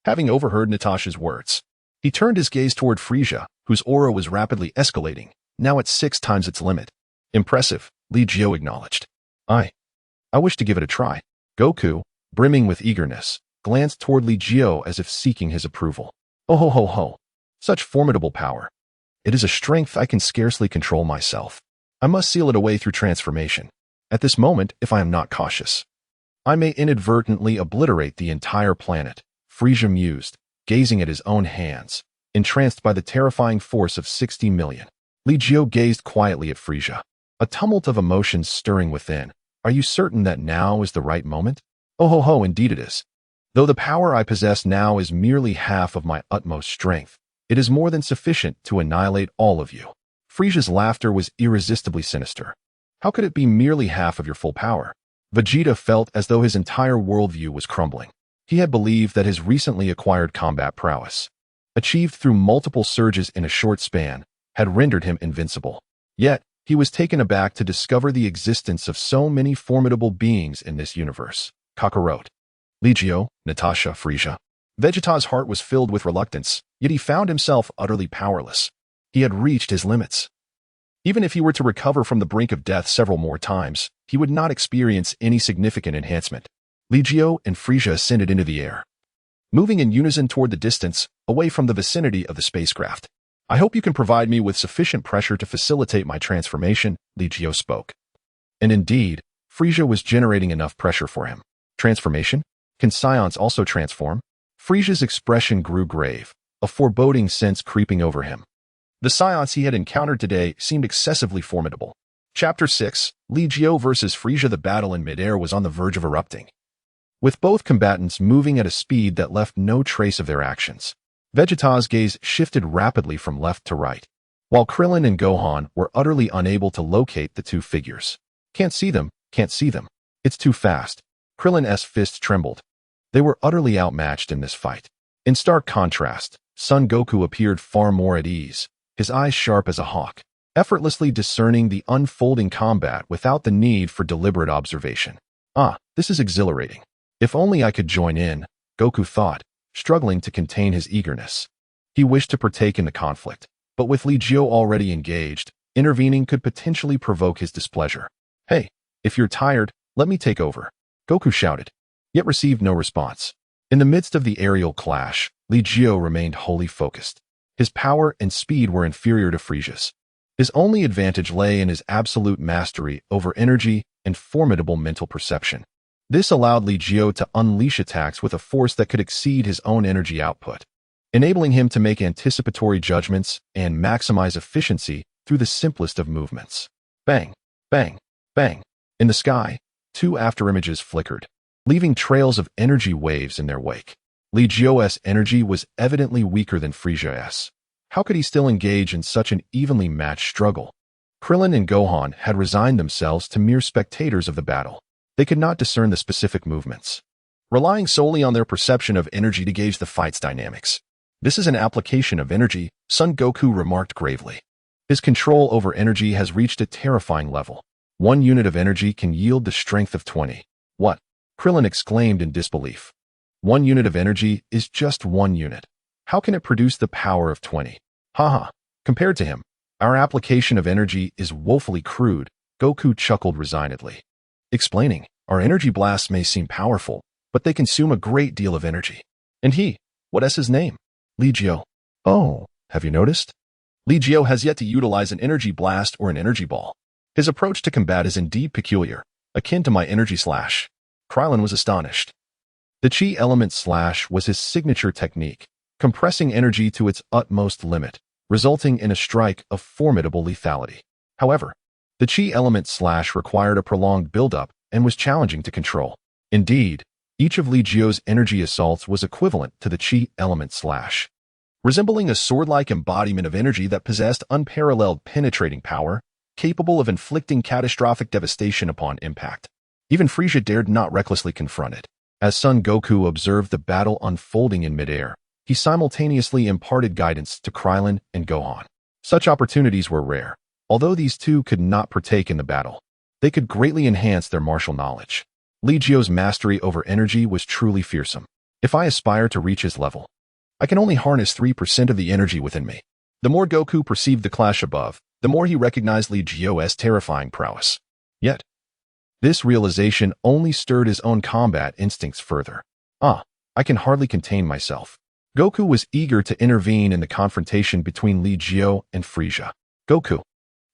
Having overheard Natasha's words, he turned his gaze toward Frieza, whose aura was rapidly escalating, now at 6 times its limit. Impressive, Li Jiu acknowledged. I wish to give it a try. Goku, brimming with eagerness, glanced toward Li Jiu as if seeking his approval. Oh ho ho ho. Such formidable power. It is a strength I can scarcely control myself. I must seal it away through transformation. At this moment, if I am not cautious, I may inadvertently obliterate the entire planet, Frieza mused, gazing at his own hands, entranced by the terrifying force of 60 million. Li Jiu gazed quietly at Frieza, a tumult of emotions stirring within. Are you certain that now is the right moment? Oh ho ho, indeed it is. Though the power I possess now is merely half of my utmost strength, it is more than sufficient to annihilate all of you. Frieza's laughter was irresistibly sinister. How could it be merely half of your full power? Vegeta felt as though his entire worldview was crumbling. He had believed that his recently acquired combat prowess, achieved through multiple surges in a short span, had rendered him invincible. Yet, he was taken aback to discover the existence of so many formidable beings in this universe. Kakarot, Li Jiu, Natasha, Frieza. Vegeta's heart was filled with reluctance, yet he found himself utterly powerless. He had reached his limits. Even if he were to recover from the brink of death several more times, he would not experience any significant enhancement. Li Jiu and Frieza ascended into the air. moving in unison toward the distance, away from the vicinity of the spacecraft. I hope you can provide me with sufficient pressure to facilitate my transformation, Li Jiu spoke. And indeed, Frieza was generating enough pressure for him. Transformation? Can Saiyans also transform? Frieza's expression grew grave, a foreboding sense creeping over him. The Saiyans he had encountered today seemed excessively formidable. Chapter 6, Li Jiu versus Frieza. The battle in midair was on the verge of erupting, with both combatants moving at a speed that left no trace of their actions. Vegeta's gaze shifted rapidly from left to right, while Krillin and Gohan were utterly unable to locate the two figures. Can't see them, can't see them. It's too fast. Krillin's fists trembled. They were utterly outmatched in this fight. In stark contrast, Son Goku appeared far more at ease, his eyes sharp as a hawk, effortlessly discerning the unfolding combat without the need for deliberate observation. Ah, this is exhilarating. If only I could join in, Goku thought, struggling to contain his eagerness. He wished to partake in the conflict, but with Li Jiu already engaged, intervening could potentially provoke his displeasure. Hey, if you're tired, let me take over, Goku shouted, yet received no response. In the midst of the aerial clash, Li Jiu remained wholly focused. His power and speed were inferior to Frieza's. His only advantage lay in his absolute mastery over energy and formidable mental perception. This allowed Li Jiu to unleash attacks with a force that could exceed his own energy output, enabling him to make anticipatory judgments and maximize efficiency through the simplest of movements. Bang, bang, bang. In the sky, two afterimages flickered, leaving trails of energy waves in their wake. Li Jiu's energy was evidently weaker than Frieza's. How could he still engage in such an evenly matched struggle? Krillin and Gohan had resigned themselves to mere spectators of the battle. They could not discern the specific movements, relying solely on their perception of energy to gauge the fight's dynamics. This is an application of energy, Son Goku remarked gravely. His control over energy has reached a terrifying level. 1 unit of energy can yield the strength of 20. What? Krillin exclaimed in disbelief. 1 unit of energy is just 1 unit. How can it produce the power of 20? Haha. Compared to him, our application of energy is woefully crude, Goku chuckled resignedly, explaining, our energy blasts may seem powerful, but they consume a great deal of energy. And what is his name? Li Jiu. Oh, have you noticed? Li Jiu has yet to utilize an energy blast or an energy ball. His approach to combat is indeed peculiar, akin to my energy slash. Krillin was astonished. The Chi element slash was his signature technique, compressing energy to its utmost limit, resulting in a strike of formidable lethality. However, the Chi element slash required a prolonged buildup and was challenging to control. Indeed, each of Li Jiu's energy assaults was equivalent to the Chi element slash, resembling a sword-like embodiment of energy that possessed unparalleled penetrating power, capable of inflicting catastrophic devastation upon impact. Even Frieza dared not recklessly confront it. As Son Goku observed the battle unfolding in midair, he simultaneously imparted guidance to Krillin and Gohan. Such opportunities were rare. Although these two could not partake in the battle, they could greatly enhance their martial knowledge. Li Jiu's mastery over energy was truly fearsome. If I aspire to reach his level, I can only harness 3% of the energy within me. The more Goku perceived the clash above, the more he recognized Li Jiu's terrifying prowess. Yet, this realization only stirred his own combat instincts further. I can hardly contain myself. Goku was eager to intervene in the confrontation between Li Jiu and Frieza. Goku,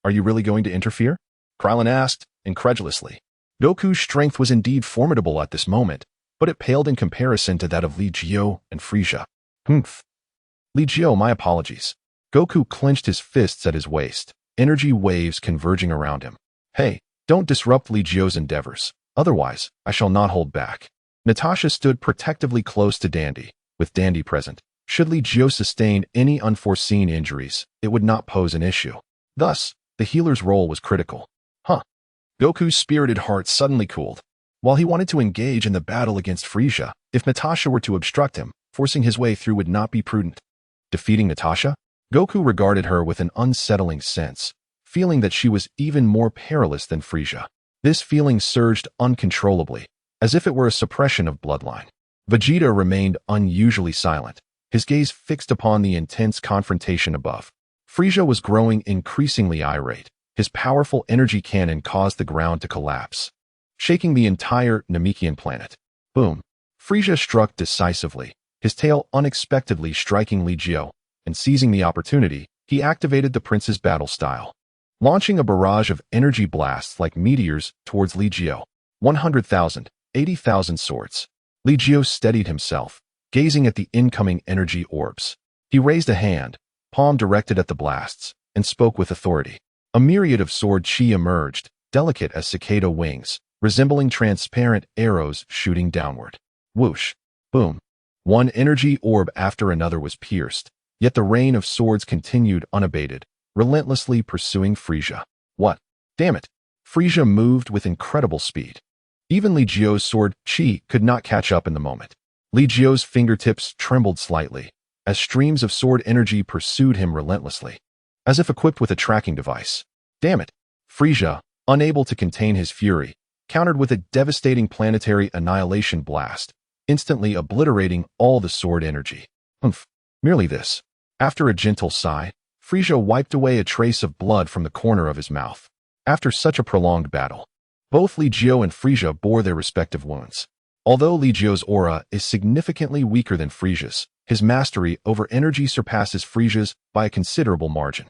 are you really going to interfere? Krillin asked, incredulously. Goku's strength was indeed formidable at this moment, but it paled in comparison to that of Li Jiu and Frieza. Humph. Li Jiu, my apologies. Goku clenched his fists at his waist, energy waves converging around him. Hey, don't disrupt Li Jiu's endeavors. Otherwise, I shall not hold back. Natasha stood protectively close to Dandy, with Dandy present. Should Li Jiu sustain any unforeseen injuries, it would not pose an issue. Thus, the healer's role was critical. Goku's spirited heart suddenly cooled. While he wanted to engage in the battle against Frieza, if Natasha were to obstruct him, forcing his way through would not be prudent. Defeating Natasha? Goku regarded her with an unsettling sense, feeling that she was even more perilous than Frieza. This feeling surged uncontrollably, as if it were a suppression of bloodline. Vegeta remained unusually silent, his gaze fixed upon the intense confrontation above. Frieza was growing increasingly irate. His powerful energy cannon caused the ground to collapse, shaking the entire Namekian planet. Boom. Frieza struck decisively, his tail unexpectedly striking Li Jiu, and seizing the opportunity, he activated the prince's battle style, launching a barrage of energy blasts like meteors towards Li Jiu. 100,000, 80,000 swords. Li Jiu steadied himself, gazing at the incoming energy orbs. He raised a hand, palm directed at the blasts, and spoke with authority. A myriad of sword chi emerged, delicate as cicada wings, resembling transparent arrows shooting downward. Whoosh! Boom! One energy orb after another was pierced, yet the rain of swords continued unabated, relentlessly pursuing Frieza. What? Damn it! Frieza moved with incredible speed. Even Li Jiu's sword chi could not catch up in the moment. Li Jiu's fingertips trembled slightly, as streams of sword energy pursued him relentlessly, as if equipped with a tracking device. Damn it! Frieza, unable to contain his fury, countered with a devastating planetary annihilation blast, instantly obliterating all the sword energy. Humph! Merely this. After a gentle sigh, Frieza wiped away a trace of blood from the corner of his mouth. After such a prolonged battle, both Li Jiu and Frieza bore their respective wounds. Although Li Jiu's aura is significantly weaker than Frieza's, his mastery over energy surpasses Frieza's by a considerable margin.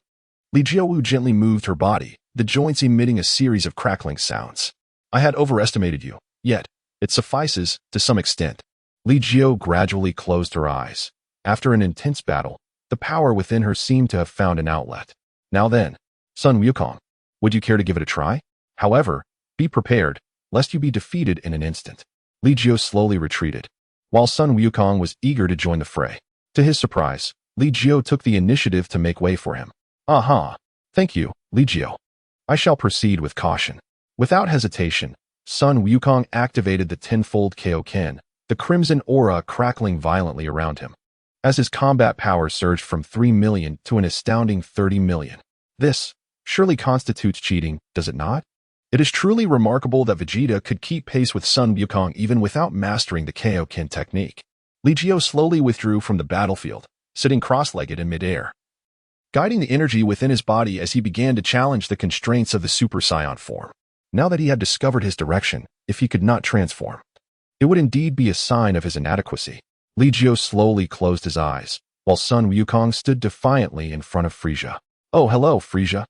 Li Jiu gently moved her body, the joints emitting a series of crackling sounds. I had overestimated you, yet it suffices to some extent. Li Jiu gradually closed her eyes. After an intense battle, the power within her seemed to have found an outlet. Now then, Sun Wukong, would you care to give it a try? However, be prepared, lest you be defeated in an instant. Li Jiu slowly retreated, while Sun Wukong was eager to join the fray. To his surprise, Li Jiu took the initiative to make way for him. Aha! Thank you, Li Jiu. I shall proceed with caution. Without hesitation, Sun Wukong activated the tenfold Kaioken, the crimson aura crackling violently around him, as his combat power surged from 3 million to an astounding 30 million. This surely constitutes cheating, does it not? It is truly remarkable that Vegeta could keep pace with Sun Wukong even without mastering the Kaioken technique. Li Jiu slowly withdrew from the battlefield, sitting cross-legged in midair, guiding the energy within his body as he began to challenge the constraints of the Super Saiyan form. Now that he had discovered his direction, if he could not transform, it would indeed be a sign of his inadequacy. Li Jiu slowly closed his eyes, while Sun Wukong stood defiantly in front of Frieza. Oh, hello, Frieza.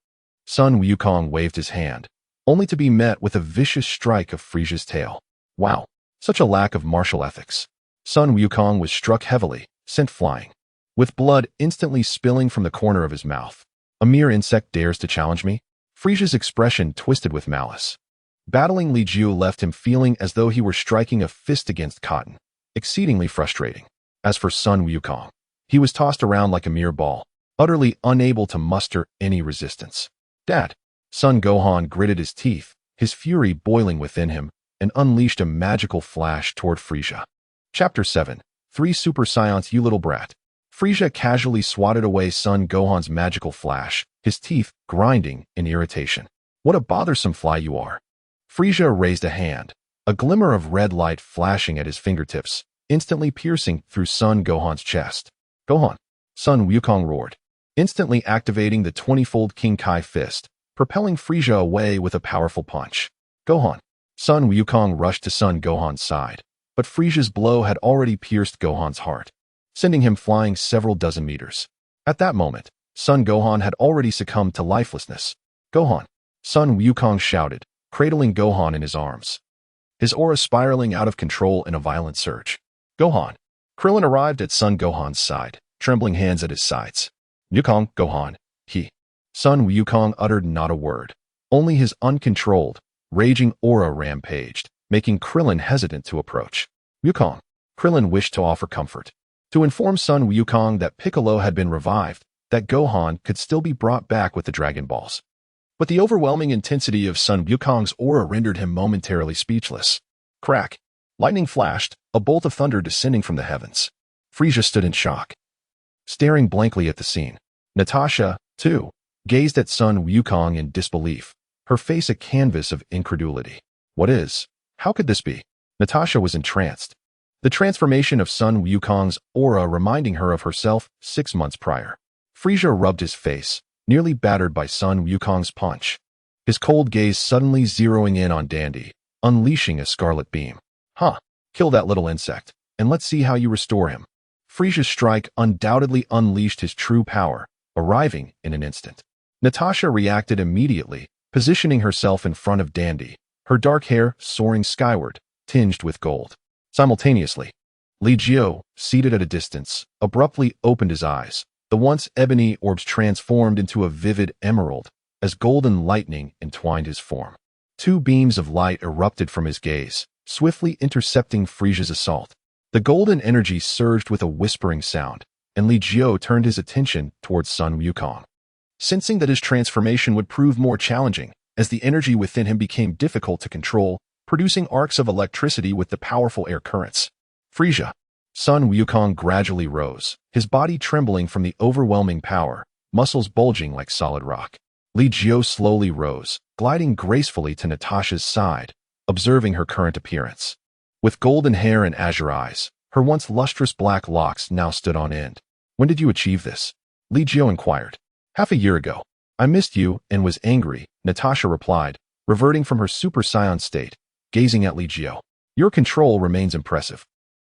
Sun Wukong waved his hand, only to be met with a vicious strike of Frieza's tail. Wow, such a lack of martial ethics. Sun Wukong was struck heavily, sent flying, with blood instantly spilling from the corner of his mouth. A mere insect dares to challenge me? Frieza's expression twisted with malice. Battling Li Jiu left him feeling as though he were striking a fist against cotton, exceedingly frustrating. As for Sun Wukong, he was tossed around like a mere ball, utterly unable to muster any resistance. Dad! Son Gohan gritted his teeth, his fury boiling within him, and unleashed a magical flash toward Frieza. Chapter 7. 3 Super Saiyans. You little brat. Frieza casually swatted away Son Gohan's magical flash, his teeth grinding in irritation. What a bothersome fly you are. Frieza raised a hand, a glimmer of red light flashing at his fingertips, instantly piercing through Son Gohan's chest. Gohan! Sun Wukong roared, instantly activating the 20-fold King Kai fist, propelling Frieza away with a powerful punch. Gohan! Sun Wukong rushed to Son Gohan's side, but Frieza's blow had already pierced Gohan's heart, sending him flying several dozen meters. At that moment, Son Gohan had already succumbed to lifelessness. Gohan! Sun Wukong shouted, cradling Gohan in his arms, his aura spiraling out of control in a violent surge. Gohan! Krillin arrived at Son Gohan's side, trembling hands at his sides. Wukong, Gohan, he. Sun Wukong uttered not a word. Only his uncontrolled, raging aura rampaged, making Krillin hesitant to approach. Wukong! Krillin wished to offer comfort, to inform Sun Wukong that Piccolo had been revived, that Gohan could still be brought back with the Dragon Balls. But the overwhelming intensity of Sun Wukong's aura rendered him momentarily speechless. Crack! Lightning flashed, a bolt of thunder descending from the heavens. Frieza stood in shock, staring blankly at the scene. Natasha, too, gazed at Sun Wukong in disbelief, her face a canvas of incredulity. What is? How could this be? Natasha was entranced, the transformation of Sun Wukong's aura reminding her of herself 6 months prior. Frieza rubbed his face, nearly battered by Sun Wukong's punch, his cold gaze suddenly zeroing in on Dandy, unleashing a scarlet beam. Huh, kill that little insect, and let's see how you restore him. Frieza's strike undoubtedly unleashed his true power, arriving in an instant. Natasha reacted immediately, positioning herself in front of Dandy, her dark hair soaring skyward, tinged with gold. Simultaneously, Li Jiu, seated at a distance, abruptly opened his eyes. The once ebony orbs transformed into a vivid emerald, as golden lightning entwined his form. Two beams of light erupted from his gaze, swiftly intercepting Frieza's assault. The golden energy surged with a whispering sound, and Li Jiu turned his attention towards Sun Wukong. Sensing that his transformation would prove more challenging, as the energy within him became difficult to control, producing arcs of electricity with the powerful air currents. Frieza. Sun Wukong gradually rose, his body trembling from the overwhelming power, muscles bulging like solid rock. Li Jiu slowly rose, gliding gracefully to Natasha's side, observing her current appearance. With golden hair and azure eyes, her once lustrous black locks now stood on end. When did you achieve this? Li Jiu inquired. Half a year ago. I missed you and was angry, Natasha replied, reverting from her Super Saiyan state, gazing at Li Jiu. Your control remains impressive.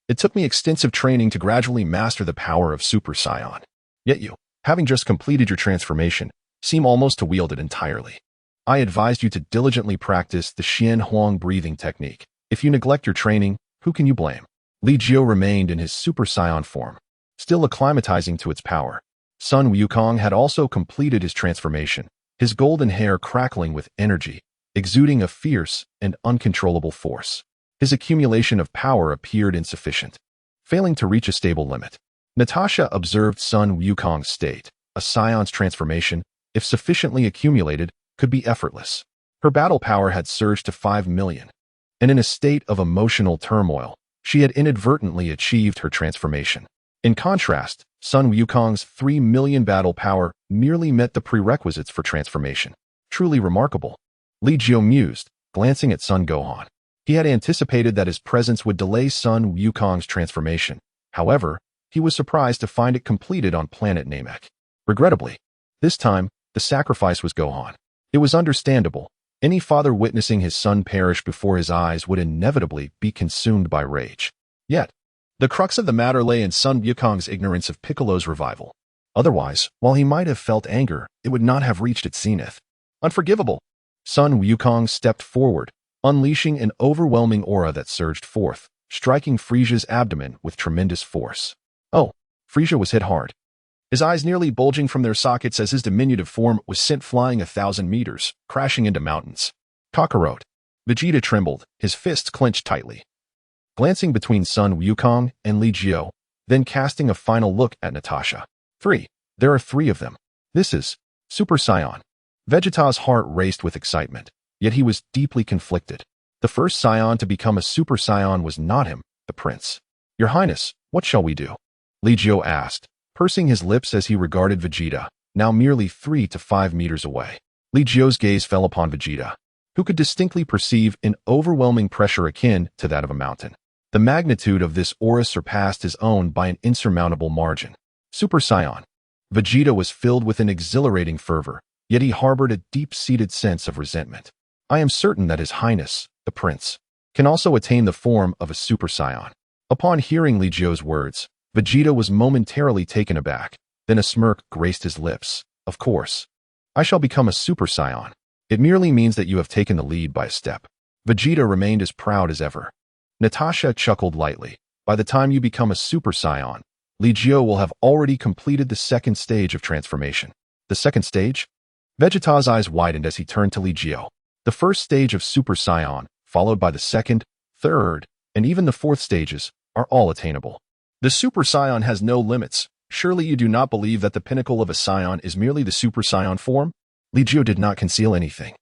It took me extensive training to gradually master the power of Super Saiyan. Yet you, having just completed your transformation, seem almost to wield it entirely. I advised you to diligently practice the Huang Breath Technique. If you neglect your training, who can you blame? Li Jiu remained in his Super Saiyan form, still acclimatizing to its power. Sun Wukong had also completed his transformation, his golden hair crackling with energy, exuding a fierce and uncontrollable force. His accumulation of power appeared insufficient, failing to reach a stable limit. Natasha observed Sun Wukong's state. A Scion's transformation, if sufficiently accumulated, could be effortless. Her battle power had surged to 5 million, and in a state of emotional turmoil, she had inadvertently achieved her transformation. In contrast, Sun Wukong's 3 million battle power merely met the prerequisites for transformation. Truly remarkable. Li Jiu mused, glancing at Sun Gohan. He had anticipated that his presence would delay Sun Wukong's transformation. However, he was surprised to find it completed on planet Namek. Regrettably, this time, the sacrifice was Gohan. It was understandable. Any father witnessing his son perish before his eyes would inevitably be consumed by rage. Yet, the crux of the matter lay in Sun Wukong's ignorance of Piccolo's revival. Otherwise, while he might have felt anger, it would not have reached its zenith. Unforgivable! Sun Wukong stepped forward, unleashing an overwhelming aura that surged forth, striking Frieza's abdomen with tremendous force. Oh, Frieza was hit hard. His eyes nearly bulging from their sockets as his diminutive form was sent flying 1,000 meters, crashing into mountains. Kakarot. Vegeta trembled, his fists clenched tightly. Glancing between Sun Wukong and Li Jiu, then casting a final look at Natasha. 3. There are 3 of them. This is Super Saiyan. Vegeta's heart raced with excitement, yet he was deeply conflicted. The first Saiyan to become a Super Saiyan was not him, the prince. Your Highness, what shall we do? Li Jiu asked, pursing his lips as he regarded Vegeta, now merely 3 to 5 meters away. Li Jiu's gaze fell upon Vegeta, who could distinctly perceive an overwhelming pressure akin to that of a mountain. The magnitude of this aura surpassed his own by an insurmountable margin. Super Saiyan. Vegeta was filled with an exhilarating fervor, yet he harbored a deep-seated sense of resentment. I am certain that His Highness, the Prince, can also attain the form of a Super Saiyan. Upon hearing Li Jiu's words, Vegeta was momentarily taken aback, then a smirk graced his lips. Of course. I shall become a Super Saiyan. It merely means that you have taken the lead by a step. Vegeta remained as proud as ever. Natasha chuckled lightly. By the time you become a Super Saiyan, Li Jiu will have already completed the second stage of transformation. The second stage? Vegeta's eyes widened as he turned to Li Jiu. The first stage of Super Saiyan, followed by the second, third, and even the fourth stages, are all attainable. The Super Saiyan has no limits. Surely you do not believe that the pinnacle of a Saiyan is merely the Super Saiyan form? Li Jiu did not conceal anything.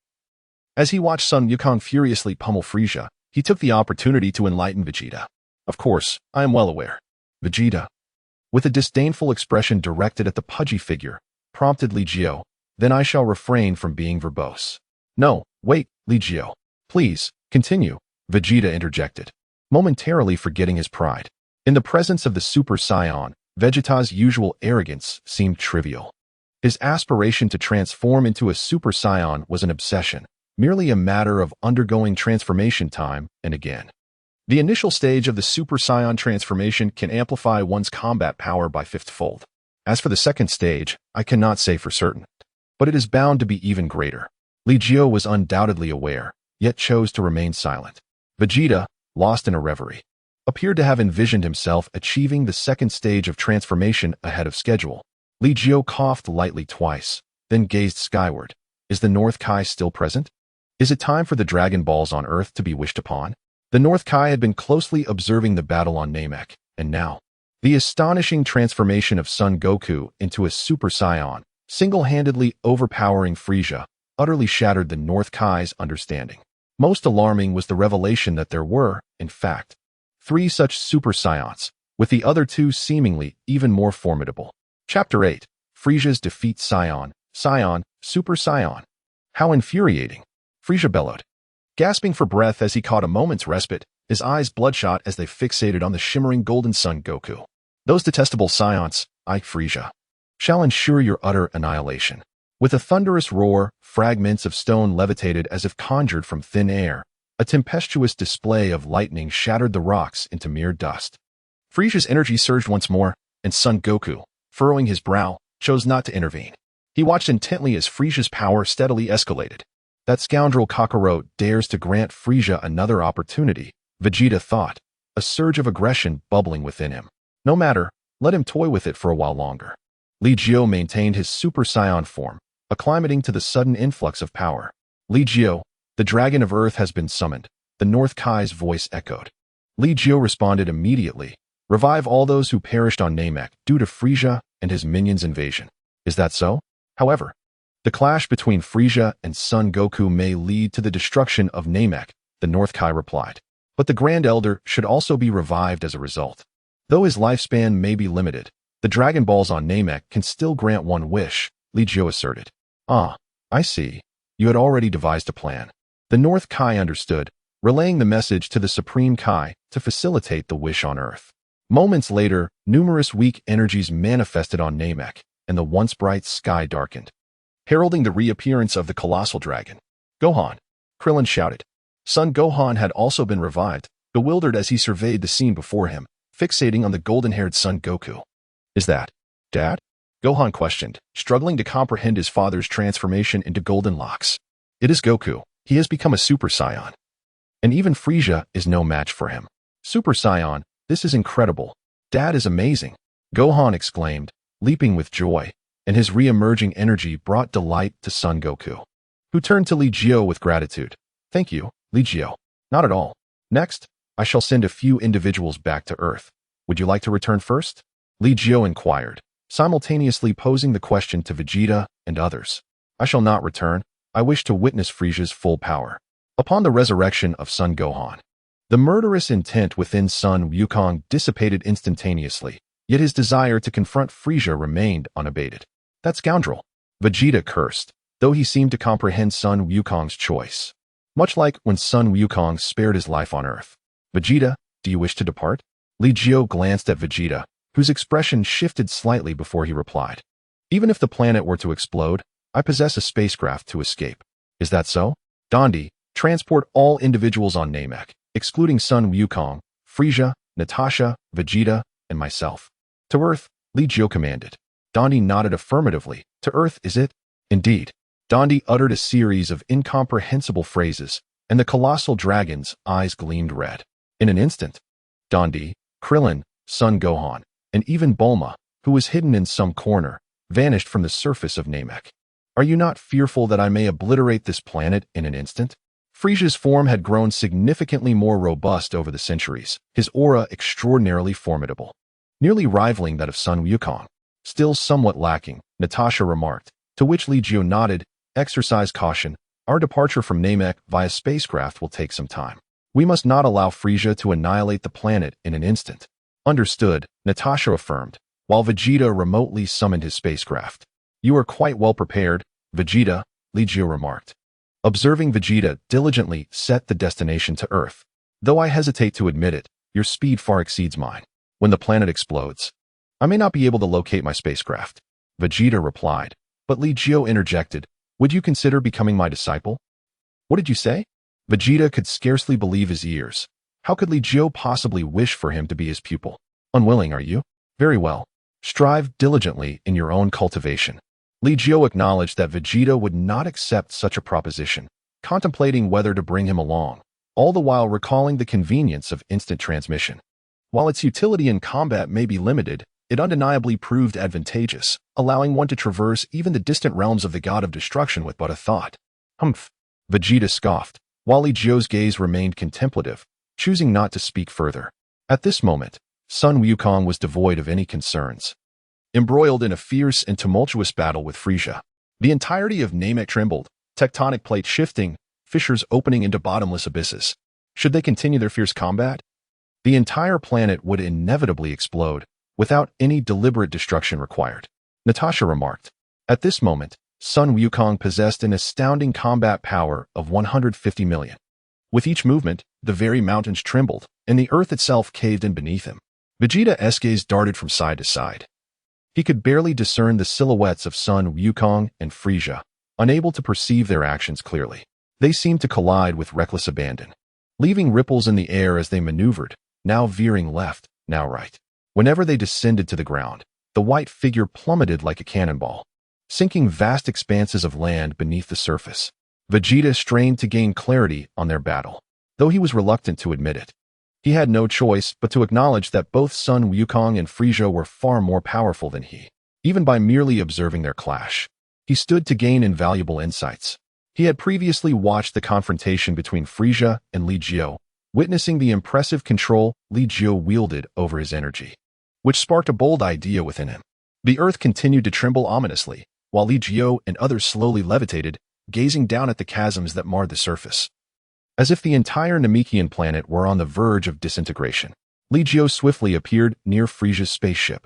As he watched Sun Wukong furiously pummel Frieza, he took the opportunity to enlighten Vegeta. Of course, I am well aware. Vegeta, with a disdainful expression directed at the pudgy figure, prompted Li Jiu. Then I shall refrain from being verbose. No, wait, Li Jiu. Please, continue, Vegeta interjected, momentarily forgetting his pride. In the presence of the Super Saiyan, Vegeta's usual arrogance seemed trivial. His aspiration to transform into a Super Saiyan was an obsession, merely a matter of undergoing transformation time and again. The initial stage of the Super Saiyan transformation can amplify one's combat power by fifth-fold. As for the second stage, I cannot say for certain, but it is bound to be even greater. Li Jiu was undoubtedly aware, yet chose to remain silent. Vegeta, lost in a reverie, appeared to have envisioned himself achieving the second stage of transformation ahead of schedule. Li Jiu coughed lightly twice, then gazed skyward. Is the North Kai still present? Is it time for the Dragon Balls on Earth to be wished upon? The North Kai had been closely observing the battle on Namek, and now, the astonishing transformation of Son Goku into a Super Saiyan, single-handedly overpowering Frieza, utterly shattered the North Kai's understanding. Most alarming was the revelation that there were, in fact, 3 such Super Saiyans, with the other 2 seemingly even more formidable. Chapter 8. Frieza's defeat Scion, Super Saiyan. How infuriating! Frieza bellowed, gasping for breath as he caught a moment's respite, his eyes bloodshot as they fixated on the shimmering golden Son Goku. Those detestable Saiyans, Frieza, shall ensure your utter annihilation. With a thunderous roar, fragments of stone levitated as if conjured from thin air. A tempestuous display of lightning shattered the rocks into mere dust. Frieza's energy surged once more, and Son Goku, furrowing his brow, chose not to intervene. He watched intently as Frieza's power steadily escalated. That scoundrel Kakarot dares to grant Frieza another opportunity, Vegeta thought, a surge of aggression bubbling within him. No matter, let him toy with it for a while longer. Li Jiu maintained his Super Saiyan form, acclimating to the sudden influx of power. Li Jiu, the Dragon of Earth has been summoned, the North Kai's voice echoed. Li Jiu responded immediately, revive all those who perished on Namek due to Frieza and his minions' invasion. Is that so? However, the clash between Frieza and Son Goku may lead to the destruction of Namek, the North Kai replied. But the Grand Elder should also be revived as a result. Though his lifespan may be limited, the Dragon Balls on Namek can still grant one wish, Li Jiu asserted. Ah, I see. You had already devised a plan. The North Kai understood, relaying the message to the Supreme Kai to facilitate the wish on Earth. Moments later, numerous weak energies manifested on Namek, and the once bright sky darkened, heralding the reappearance of the colossal dragon. Gohan! Krillin shouted. Son Gohan had also been revived, bewildered as he surveyed the scene before him, fixating on the golden-haired Son Goku. Is that Dad? Gohan questioned, struggling to comprehend his father's transformation into golden locks. It is Goku. He has become a Super Saiyan. And even Frieza is no match for him. Super Saiyan, this is incredible. Dad is amazing. Gohan exclaimed, leaping with joy, and his re-emerging energy brought delight to Son Goku, who turned to Li Jiu with gratitude. Thank you, Li Jiu. Not at all. Next, I shall send a few individuals back to Earth. Would you like to return first? Li Jiu inquired, simultaneously posing the question to Vegeta and others. I shall not return. I wish to witness Frieza's full power. Upon the resurrection of Son Gohan, the murderous intent within Son Wukong dissipated instantaneously, yet his desire to confront Frieza remained unabated. That scoundrel! Vegeta cursed, though he seemed to comprehend Son Wukong's choice. Much like when Son Wukong spared his life on Earth. Vegeta, do you wish to depart? Li Jiu glanced at Vegeta, whose expression shifted slightly before he replied. Even if the planet were to explode, I possess a spacecraft to escape. Is that so? Dondi, transport all individuals on Namek, excluding Son Wukong, Frieza, Natasha, Vegeta, and myself. To Earth, Li Jiu commanded. Dondi nodded affirmatively. To Earth, is it? Indeed. Dondi uttered a series of incomprehensible phrases, and the colossal dragon's eyes gleamed red. In an instant, Dondi, Krillin, Son Gohan, and even Bulma, who was hidden in some corner, vanished from the surface of Namek. Are you not fearful that I may obliterate this planet in an instant? Frieza's form had grown significantly more robust over the centuries, his aura extraordinarily formidable, nearly rivaling that of Son Wukong. Still somewhat lacking, Natasha remarked, to which Li Jiu nodded, exercise caution. Our departure from Namek via spacecraft will take some time. We must not allow Frieza to annihilate the planet in an instant. Understood, Natasha affirmed, while Vegeta remotely summoned his spacecraft. You are quite well prepared, Vegeta, Li Jiu remarked. Observing Vegeta diligently set the destination to Earth. Though I hesitate to admit it, your speed far exceeds mine. When the planet explodes, I may not be able to locate my spacecraft. Vegeta replied, but Li Jiu interjected, would you consider becoming my disciple? What did you say? Vegeta could scarcely believe his ears. How could Li Jiu possibly wish for him to be his pupil? Unwilling, are you? Very well. Strive diligently in your own cultivation. Li Jiu acknowledged that Vegeta would not accept such a proposition, contemplating whether to bring him along, all the while recalling the convenience of instant transmission. While its utility in combat may be limited, it undeniably proved advantageous, allowing one to traverse even the distant realms of the god of destruction with but a thought. Humph! Vegeta scoffed, while Li Jiu's gaze remained contemplative, choosing not to speak further. At this moment, Sun Wukong was devoid of any concerns. Embroiled in a fierce and tumultuous battle with Frieza, the entirety of Namek trembled, tectonic plates shifting, fissures opening into bottomless abysses. Should they continue their fierce combat, the entire planet would inevitably explode, without any deliberate destruction required. Natasha remarked. At this moment, Sun Wukong possessed an astounding combat power of 150 million. With each movement, the very mountains trembled, and the earth itself caved in beneath him. Vegeta's gaze darted from side to side. He could barely discern the silhouettes of Sun Wukong and Frieza, unable to perceive their actions clearly. They seemed to collide with reckless abandon, leaving ripples in the air as they maneuvered, now veering left, now right. Whenever they descended to the ground, the white figure plummeted like a cannonball, sinking vast expanses of land beneath the surface. Vegeta strained to gain clarity on their battle, though he was reluctant to admit it. He had no choice but to acknowledge that both Sun Wukong and Frieza were far more powerful than he, even by merely observing their clash. He stood to gain invaluable insights. He had previously watched the confrontation between Frieza and Li Jiu, witnessing the impressive control Li Jiu wielded over his energy, which sparked a bold idea within him. The earth continued to tremble ominously, while Li Jiu and others slowly levitated, gazing down at the chasms that marred the surface. As if the entire Namekian planet were on the verge of disintegration, Li Jiu swiftly appeared near Frieza's spaceship,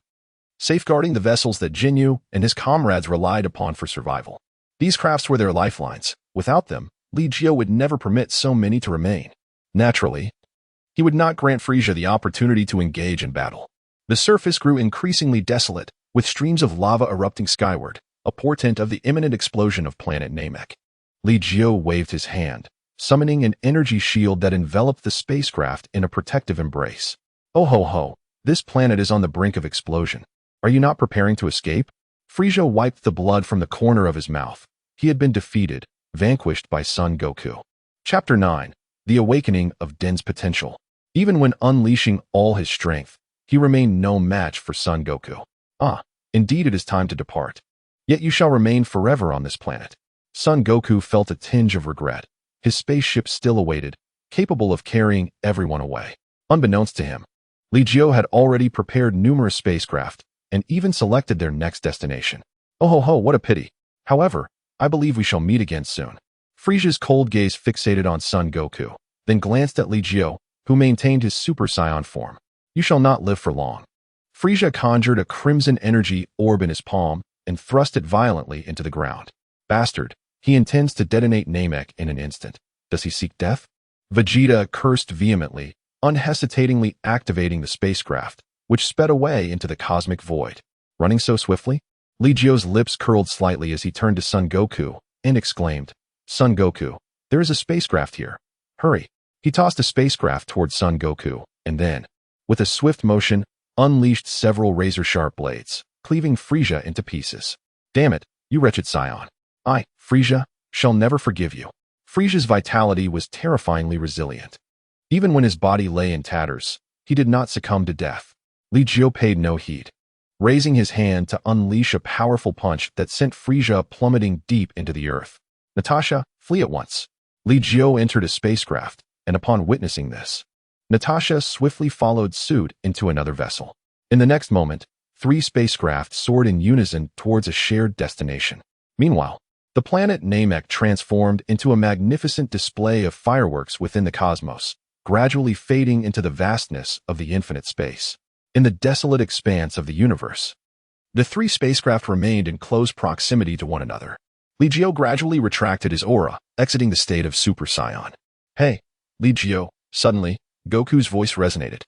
safeguarding the vessels that Zeno and his comrades relied upon for survival. These crafts were their lifelines. Without them, Li Jiu would never permit so many to remain. Naturally, he would not grant Frieza the opportunity to engage in battle. The surface grew increasingly desolate, with streams of lava erupting skyward, a portent of the imminent explosion of planet Namek. Li Jiu waved his hand, summoning an energy shield that enveloped the spacecraft in a protective embrace. Oh ho ho, this planet is on the brink of explosion. Are you not preparing to escape? Frieza wiped the blood from the corner of his mouth. He had been defeated, vanquished by Son Goku. Chapter 9. The Awakening of Den's Potential. Even when unleashing all his strength, he remained no match for Son Goku. Indeed it is time to depart. Yet you shall remain forever on this planet. Son Goku felt a tinge of regret. His spaceship still awaited, capable of carrying everyone away. Unbeknownst to him, Li Jiu had already prepared numerous spacecraft, and even selected their next destination. Oh ho ho, what a pity. However, I believe we shall meet again soon. Frieza's cold gaze fixated on Son Goku, then glanced at Li Jiu, who maintained his Super Saiyan form. You shall not live for long. Frieza conjured a crimson energy orb in his palm and thrust it violently into the ground. Bastard, he intends to detonate Namek in an instant. Does he seek death? Vegeta cursed vehemently, unhesitatingly activating the spacecraft, which sped away into the cosmic void. Running so swiftly? Li Jiu's lips curled slightly as he turned to Son Goku and exclaimed, Son Goku, there is a spacecraft here. Hurry. He tossed a spacecraft towards Son Goku, and then, with a swift motion, unleashed several razor-sharp blades, cleaving Frieza into pieces. Damn it, you wretched Scion. I, Frieza, shall never forgive you. Frieza's vitality was terrifyingly resilient. Even when his body lay in tatters, he did not succumb to death. Li Jiu paid no heed, raising his hand to unleash a powerful punch that sent Frieza plummeting deep into the earth. Natasha, flee at once. Li Jiu entered a spacecraft, and upon witnessing this, Natasha swiftly followed suit into another vessel. In the next moment, 3 spacecraft soared in unison towards a shared destination. Meanwhile, the planet Namek transformed into a magnificent display of fireworks within the cosmos, gradually fading into the vastness of the infinite space. In the desolate expanse of the universe, the 3 spacecraft remained in close proximity to one another. Li Jiu gradually retracted his aura, exiting the state of Super Saiyan. Hey, Li Jiu, suddenly, Goku's voice resonated.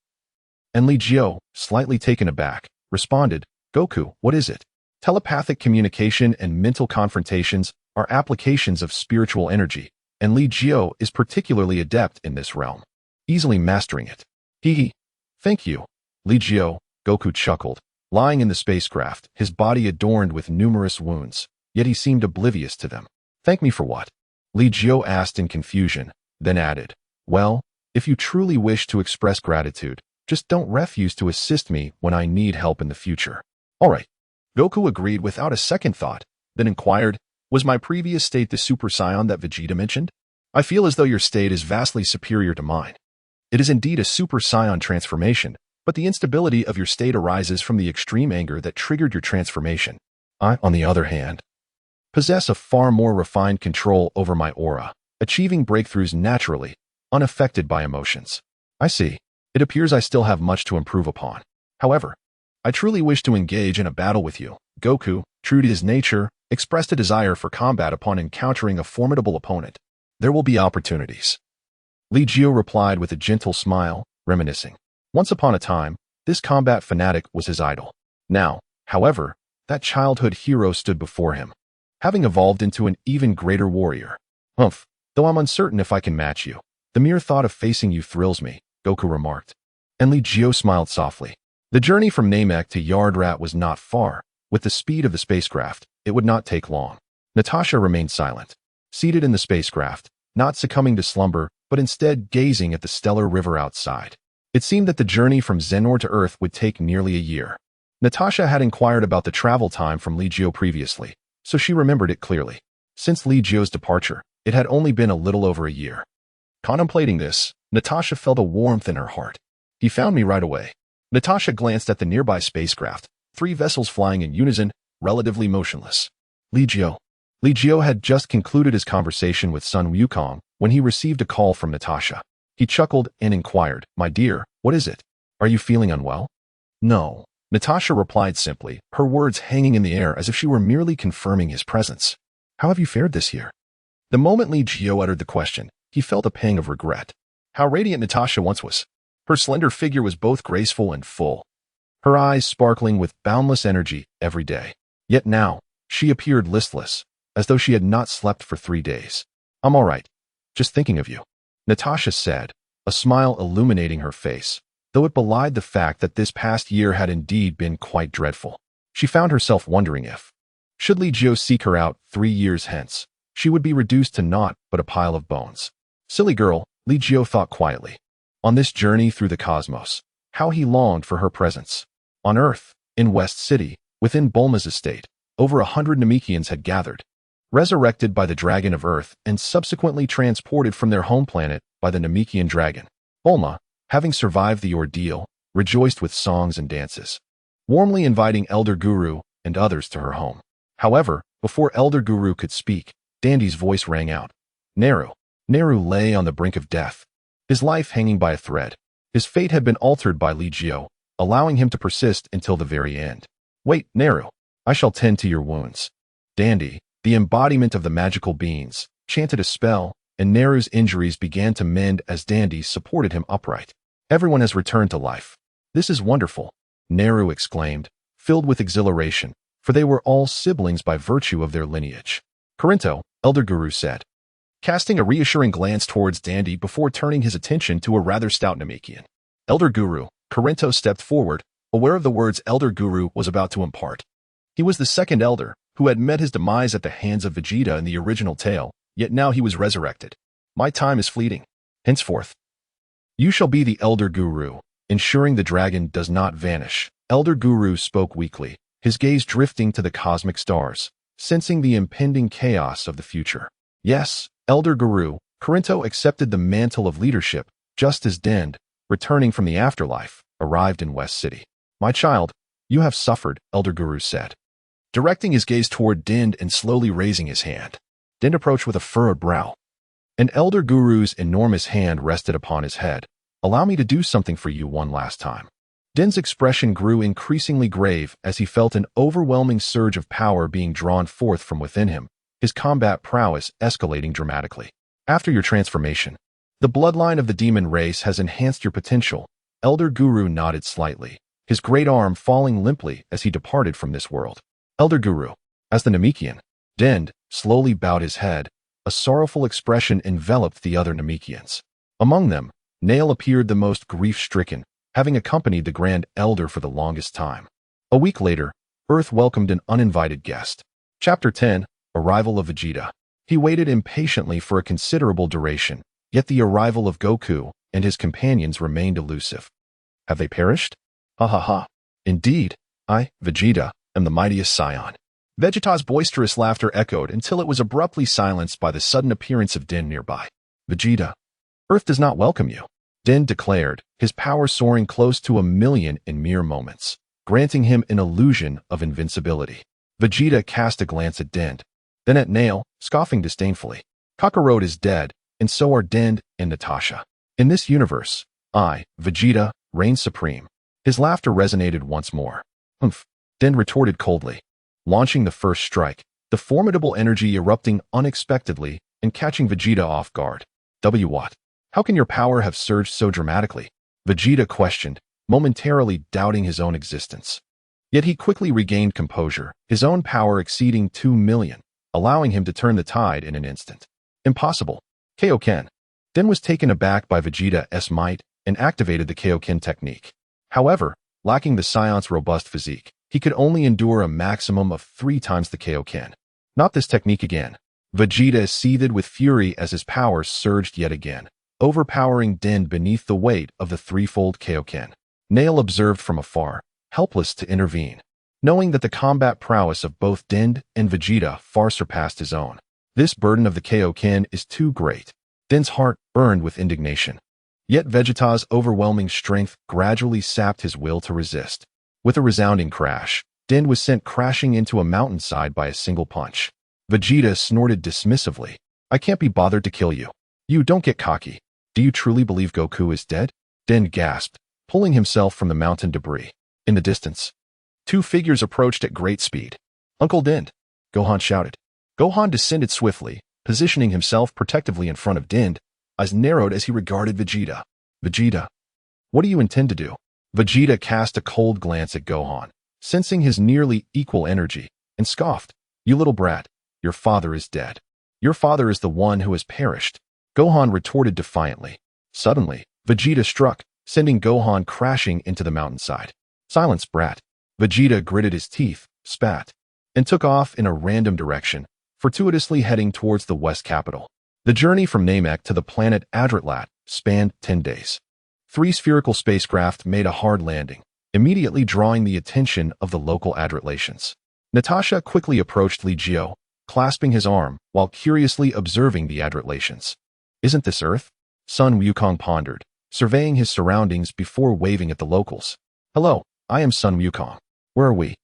And Li Jiu, slightly taken aback, responded, Goku, what is it? Telepathic communication and mental confrontations are applications of spiritual energy, and Li Jiu is particularly adept in this realm. easily mastering it. Hee. Thank you, Li Jiu, Goku chuckled, lying in the spacecraft, his body adorned with numerous wounds, yet he seemed oblivious to them. Thank me for what? Li Jiu asked in confusion, then added, well, if you truly wish to express gratitude, just don't refuse to assist me when I need help in the future. All right. Goku agreed without a second thought, then inquired, was my previous state the Super Saiyan that Vegeta mentioned? I feel as though your state is vastly superior to mine. It is indeed a Super Saiyan transformation, but the instability of your state arises from the extreme anger that triggered your transformation. I, on the other hand, possess a far more refined control over my aura, achieving breakthroughs naturally, unaffected by emotions. I see. It appears I still have much to improve upon. However, I truly wish to engage in a battle with you. Goku, true to his nature, expressed a desire for combat upon encountering a formidable opponent. There will be opportunities. Li Jiu replied with a gentle smile, reminiscing. Once upon a time, this combat fanatic was his idol. Now, however, that childhood hero stood before him, having evolved into an even greater warrior. Humph, though I'm uncertain if I can match you. The mere thought of facing you thrills me, Goku remarked. And Li Jiu smiled softly. The journey from Namek to Yardrat was not far. With the speed of the spacecraft, it would not take long. Natasha remained silent, seated in the spacecraft, not succumbing to slumber, but instead gazing at the stellar river outside. It seemed that the journey from Xenor to Earth would take nearly a year. Natasha had inquired about the travel time from Li Jiu previously, so she remembered it clearly. Since Li Jiu's departure, it had only been a little over a year. Contemplating this, Natasha felt a warmth in her heart. He found me right away. Natasha glanced at the nearby spacecraft, 3 vessels flying in unison, relatively motionless. Li Jiu. Li Jiu had just concluded his conversation with Sun Wukong when he received a call from Natasha. He chuckled and inquired, my dear, what is it? Are you feeling unwell? No. Natasha replied simply, her words hanging in the air as if she were merely confirming his presence. How have you fared this year? The moment Li Jiu uttered the question, he felt a pang of regret. How radiant Natasha once was. Her slender figure was both graceful and full, her eyes sparkling with boundless energy every day. Yet now, she appeared listless, as though she had not slept for 3 days. I'm all right. Just thinking of you, Natasha said, a smile illuminating her face, though it belied the fact that this past year had indeed been quite dreadful. She found herself wondering if, should Li Jiu seek her out 3 years hence, she would be reduced to naught but a pile of bones. Silly girl, Li Jiu thought quietly. On this journey through the cosmos, how he longed for her presence. On Earth, in West City, within Bulma's estate, over 100 Namekians had gathered, resurrected by the Dragon of Earth and subsequently transported from their home planet by the Namekian dragon. Bulma, having survived the ordeal, rejoiced with songs and dances, warmly inviting Elder Guru and others to her home. However, before Elder Guru could speak, Dandy's voice rang out. Naru. Naru lay on the brink of death, his life hanging by a thread. His fate had been altered by Li Jiu, allowing him to persist until the very end. Wait, Naru. I shall tend to your wounds. Dandy, the embodiment of the magical beings, chanted a spell, and Naru's injuries began to mend as Dandy supported him upright. Everyone has returned to life. This is wonderful, Naru exclaimed, filled with exhilaration, for they were all siblings by virtue of their lineage. Corinto, Elder Guru said, casting a reassuring glance towards Dandy before turning his attention to a rather stout Namekian. Elder Guru, Corinto stepped forward, aware of the words Elder Guru was about to impart. He was the second elder, who had met his demise at the hands of Vegeta in the original tale, yet now he was resurrected. My time is fleeting. Henceforth, you shall be the Elder Guru, ensuring the dragon does not vanish. Elder Guru spoke weakly, his gaze drifting to the cosmic stars, sensing the impending chaos of the future. Yes, Elder Guru, Corinto accepted the mantle of leadership, just as Dend, returning from the afterlife, arrived in West City. My child, you have suffered, Elder Guru said, directing his gaze toward Dend and slowly raising his hand. Dend approached with a furrowed brow, and Elder Guru's enormous hand rested upon his head. Allow me to do something for you one last time. Dend's expression grew increasingly grave as he felt an overwhelming surge of power being drawn forth from within him, his combat prowess escalating dramatically. After your transformation, the bloodline of the demon race has enhanced your potential. Elder Guru nodded slightly, his great arm falling limply as he departed from this world. Elder Guru, as the Namekian, Dend slowly bowed his head. A sorrowful expression enveloped the other Namekians. Among them, Nail appeared the most grief-stricken, having accompanied the Grand Elder for the longest time. A week later, Earth welcomed an uninvited guest. Chapter 10, Arrival of Vegeta. He waited impatiently for a considerable duration, yet the arrival of Goku and his companions remained elusive. Have they perished? Ha ha ha. Indeed, I, Vegeta, am the mightiest Scion. Vegeta's boisterous laughter echoed until it was abruptly silenced by the sudden appearance of Din nearby. Vegeta, Earth does not welcome you, Din declared, his power soaring close to 1,000,000 in mere moments, granting him an illusion of invincibility. Vegeta cast a glance at Din, then at Nail, scoffing disdainfully. Kakarot is dead, and so are Din and Natasha. In this universe, I, Vegeta, reign supreme. His laughter resonated once more. Humph, Din retorted coldly. Launching the first strike, the formidable energy erupting unexpectedly and catching Vegeta off guard. What? How can your power have surged so dramatically? Vegeta questioned, momentarily doubting his own existence. Yet he quickly regained composure, his own power exceeding 2,000,000, allowing him to turn the tide in an instant. Impossible. Kaioken. Din was taken aback by Vegeta's might and activated the Kaioken technique. However, lacking the Scion's robust physique, he could only endure a maximum of 3 times the Kaioken. Not this technique again. Vegeta seethed with fury as his power surged yet again, overpowering Din beneath the weight of the threefold Kaioken. Nail observed from afar, helpless to intervene, knowing that the combat prowess of both Din and Vegeta far surpassed his own. This burden of the Kaioken is too great. Din's heart burned with indignation. Yet Vegeta's overwhelming strength gradually sapped his will to resist. With a resounding crash, Din was sent crashing into a mountainside by a single punch. Vegeta snorted dismissively. I can't be bothered to kill you. You don't get cocky. Do you truly believe Goku is dead? Din gasped, pulling himself from the mountain debris. In the distance, 2 figures approached at great speed. Uncle Din, Gohan shouted. Gohan descended swiftly, positioning himself protectively in front of Din, eyes narrowed as he regarded Vegeta. Vegeta, what do you intend to do? Vegeta cast a cold glance at Gohan, sensing his nearly equal energy, and scoffed. You little brat, your father is dead. Your father is the one who has perished. Gohan retorted defiantly. Suddenly, Vegeta struck, sending Gohan crashing into the mountainside. Silence, brat. Vegeta gritted his teeth, spat, and took off in a random direction, fortuitously heading towards the West capital. The journey from Namek to the planet Adratlat spanned 10 days. 3 spherical spacecraft made a hard landing, immediately drawing the attention of the local Adratlations. Natasha quickly approached Li Jiu, clasping his arm while curiously observing the Adratlations. Isn't this Earth? Sun Wukong pondered, surveying his surroundings before waving at the locals. Hello, I am Sun Wukong. Where are we?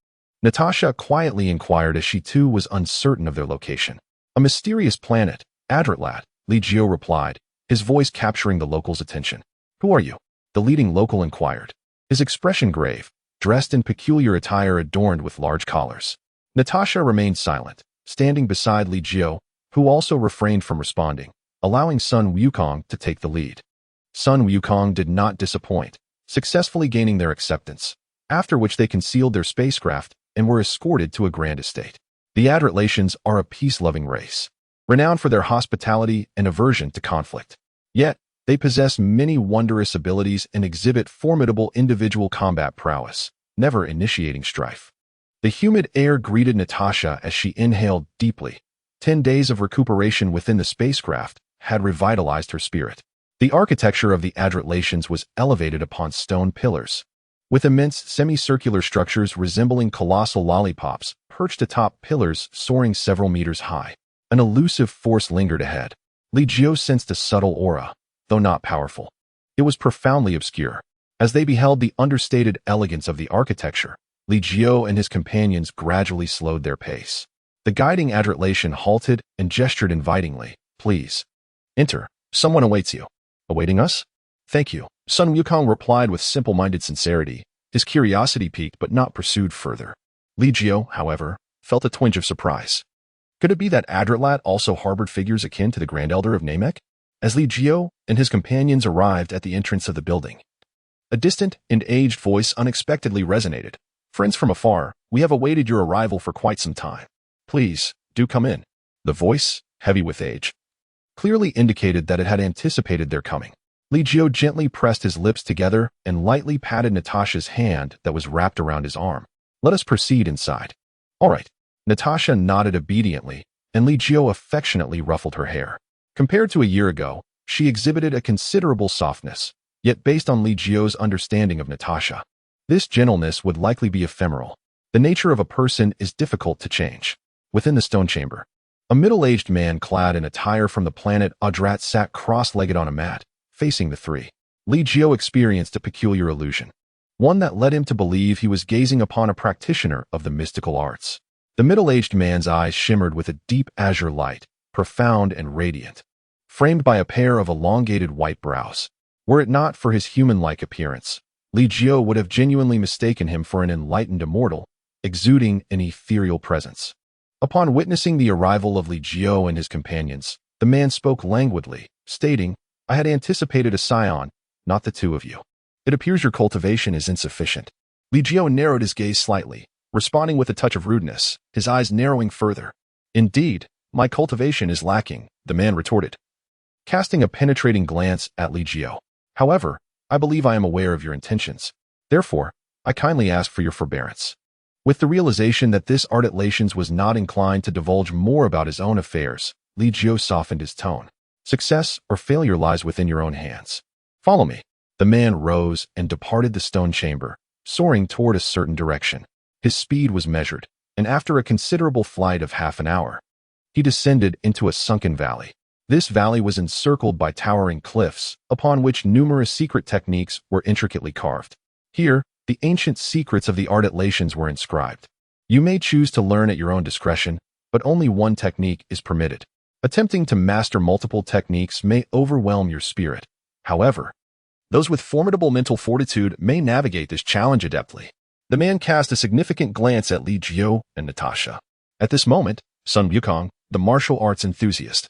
Natasha quietly inquired as she too was uncertain of their location. A mysterious planet, Adratlat, Li Jiu replied, his voice capturing the locals' attention. Who are you? The leading local inquired, his expression grave, dressed in peculiar attire adorned with large collars. Natasha remained silent, standing beside Li Jiu, who also refrained from responding, allowing Sun Wukong to take the lead. Sun Wukong did not disappoint, successfully gaining their acceptance, after which they concealed their spacecraft and were escorted to a grand estate. The Adratlations are a peace-loving race, renowned for their hospitality and aversion to conflict. Yet, they possess many wondrous abilities and exhibit formidable individual combat prowess, never initiating strife. The humid air greeted Natasha as she inhaled deeply. 10 days of recuperation within the spacecraft had revitalized her spirit. The architecture of the Adratlations was elevated upon stone pillars, with immense semicircular structures resembling colossal lollipops perched atop pillars soaring several meters high. An elusive force lingered ahead. Li Jiu sensed a subtle aura, though not powerful. It was profoundly obscure. As they beheld the understated elegance of the architecture, Li Jiu and his companions gradually slowed their pace. The guiding Adratlation halted and gestured invitingly. Please, enter. Someone awaits you. Awaiting us? Thank you. Sun Wukong replied with simple-minded sincerity, his curiosity piqued but not pursued further. Li Jiu, however, felt a twinge of surprise. Could it be that Adratlat also harbored figures akin to the Grand Elder of Namek? As Li Jiu and his companions arrived at the entrance of the building, a distant and aged voice unexpectedly resonated. Friends from afar, we have awaited your arrival for quite some time. Please, do come in. The voice, heavy with age, clearly indicated that it had anticipated their coming. Li Jiu gently pressed his lips together and lightly patted Natasha's hand that was wrapped around his arm. Let us proceed inside. All right. Natasha nodded obediently, and Li Jiu affectionately ruffled her hair. Compared to a year ago, she exhibited a considerable softness, yet based on Li Jiu's understanding of Natasha, this gentleness would likely be ephemeral. The nature of a person is difficult to change. Within the stone chamber, a middle-aged man clad in attire from the planet Adrat sat cross-legged on a mat, facing the three. Li Jiu experienced a peculiar illusion, one that led him to believe he was gazing upon a practitioner of the mystical arts. The middle-aged man's eyes shimmered with a deep azure light, profound and radiant, framed by a pair of elongated white brows. Were it not for his human-like appearance, Li Jiu would have genuinely mistaken him for an enlightened immortal, exuding an ethereal presence. Upon witnessing the arrival of Li Jiu and his companions, the man spoke languidly, stating, I had anticipated a Scion, not the two of you. It appears your cultivation is insufficient. Li Jiu narrowed his gaze slightly, responding with a touch of rudeness, his eyes narrowing further. Indeed, my cultivation is lacking, the man retorted, casting a penetrating glance at Li Jiu. However, I believe I am aware of your intentions. Therefore, I kindly ask for your forbearance. With the realization that this ardent Latians was not inclined to divulge more about his own affairs, Li Jiu softened his tone. Success or failure lies within your own hands. Follow me. The man rose and departed the stone chamber, soaring toward a certain direction. His speed was measured, and after a considerable flight of half an hour, he descended into a sunken valley. This valley was encircled by towering cliffs, upon which numerous secret techniques were intricately carved. Here, the ancient secrets of the ardent Latians were inscribed. You may choose to learn at your own discretion, but only one technique is permitted. Attempting to master multiple techniques may overwhelm your spirit. However, those with formidable mental fortitude may navigate this challenge adeptly. The man cast a significant glance at Li Jiu and Natasha. At this moment, Sun Wukong, the martial arts enthusiast,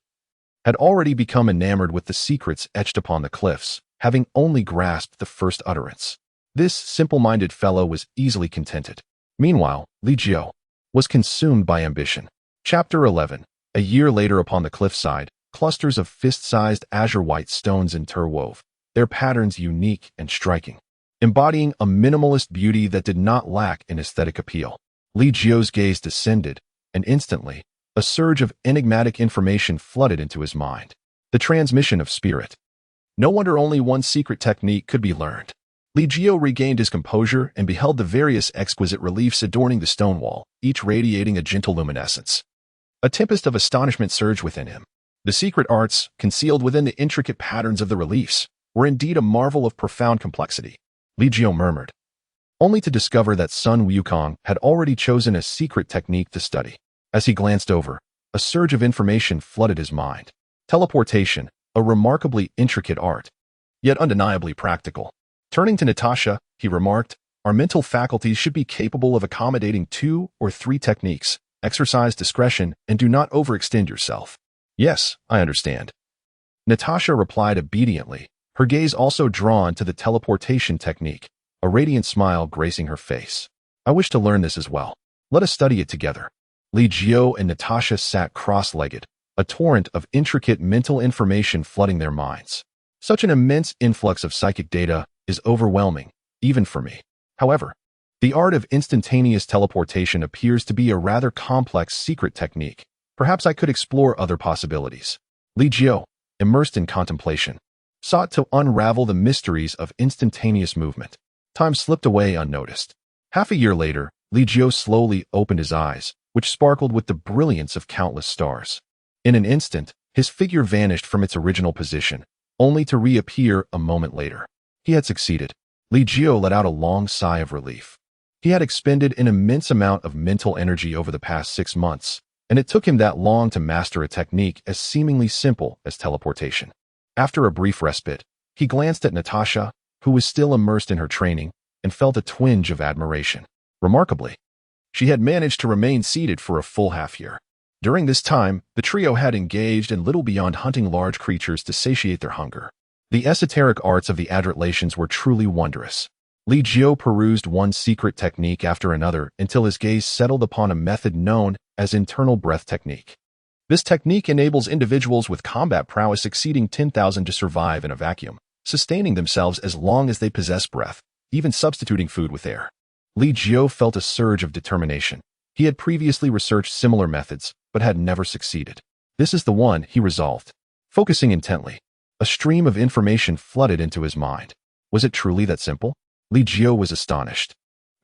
had already become enamored with the secrets etched upon the cliffs, having only grasped the first utterance. This simple-minded fellow was easily contented. Meanwhile, Li Jiu was consumed by ambition. Chapter 11. A year later upon the cliffside, clusters of fist-sized azure-white stones interwove, their patterns unique and striking, embodying a minimalist beauty that did not lack in aesthetic appeal. Li Jiu's gaze descended, and instantly, a surge of enigmatic information flooded into his mind. The transmission of spirit. No wonder only one secret technique could be learned. Li Jiu regained his composure and beheld the various exquisite reliefs adorning the stone wall, each radiating a gentle luminescence. A tempest of astonishment surged within him. The secret arts, concealed within the intricate patterns of the reliefs, were indeed a marvel of profound complexity. Li Jiu murmured, only to discover that Sun Wukong had already chosen a secret technique to study. As he glanced over, a surge of information flooded his mind. Teleportation, a remarkably intricate art, yet undeniably practical. Turning to Natasha, he remarked, our mental faculties should be capable of accommodating 2 or 3 techniques. Exercise discretion and do not overextend yourself. Yes, I understand. Natasha replied obediently, her gaze also drawn to the teleportation technique, a radiant smile gracing her face. I wish to learn this as well. Let us study it together. Li Jiu and Natasha sat cross-legged, a torrent of intricate mental information flooding their minds. Such an immense influx of psychic data is overwhelming, even for me. However, the art of instantaneous teleportation appears to be a rather complex secret technique. Perhaps I could explore other possibilities. Li Jiu, immersed in contemplation, sought to unravel the mysteries of instantaneous movement. Time slipped away unnoticed. Half a year later, Li Jiu slowly opened his eyes, which sparkled with the brilliance of countless stars. In an instant, his figure vanished from its original position, only to reappear a moment later. He had succeeded. Li Jiu let out a long sigh of relief. He had expended an immense amount of mental energy over the past 6 months, and it took him that long to master a technique as seemingly simple as teleportation. After a brief respite, he glanced at Natasha, who was still immersed in her training, and felt a twinge of admiration. Remarkably, she had managed to remain seated for a full half-year. During this time, the trio had engaged in little beyond hunting large creatures to satiate their hunger. The esoteric arts of the Adratlations were truly wondrous. Li Jiu perused one secret technique after another until his gaze settled upon a method known as Internal Breath Technique. This technique enables individuals with combat prowess exceeding 10,000 to survive in a vacuum, sustaining themselves as long as they possess breath, even substituting food with air. Li Jiu felt a surge of determination. He had previously researched similar methods, but had never succeeded. This is the one, he resolved. Focusing intently, a stream of information flooded into his mind. Was it truly that simple? Li Jiu was astonished.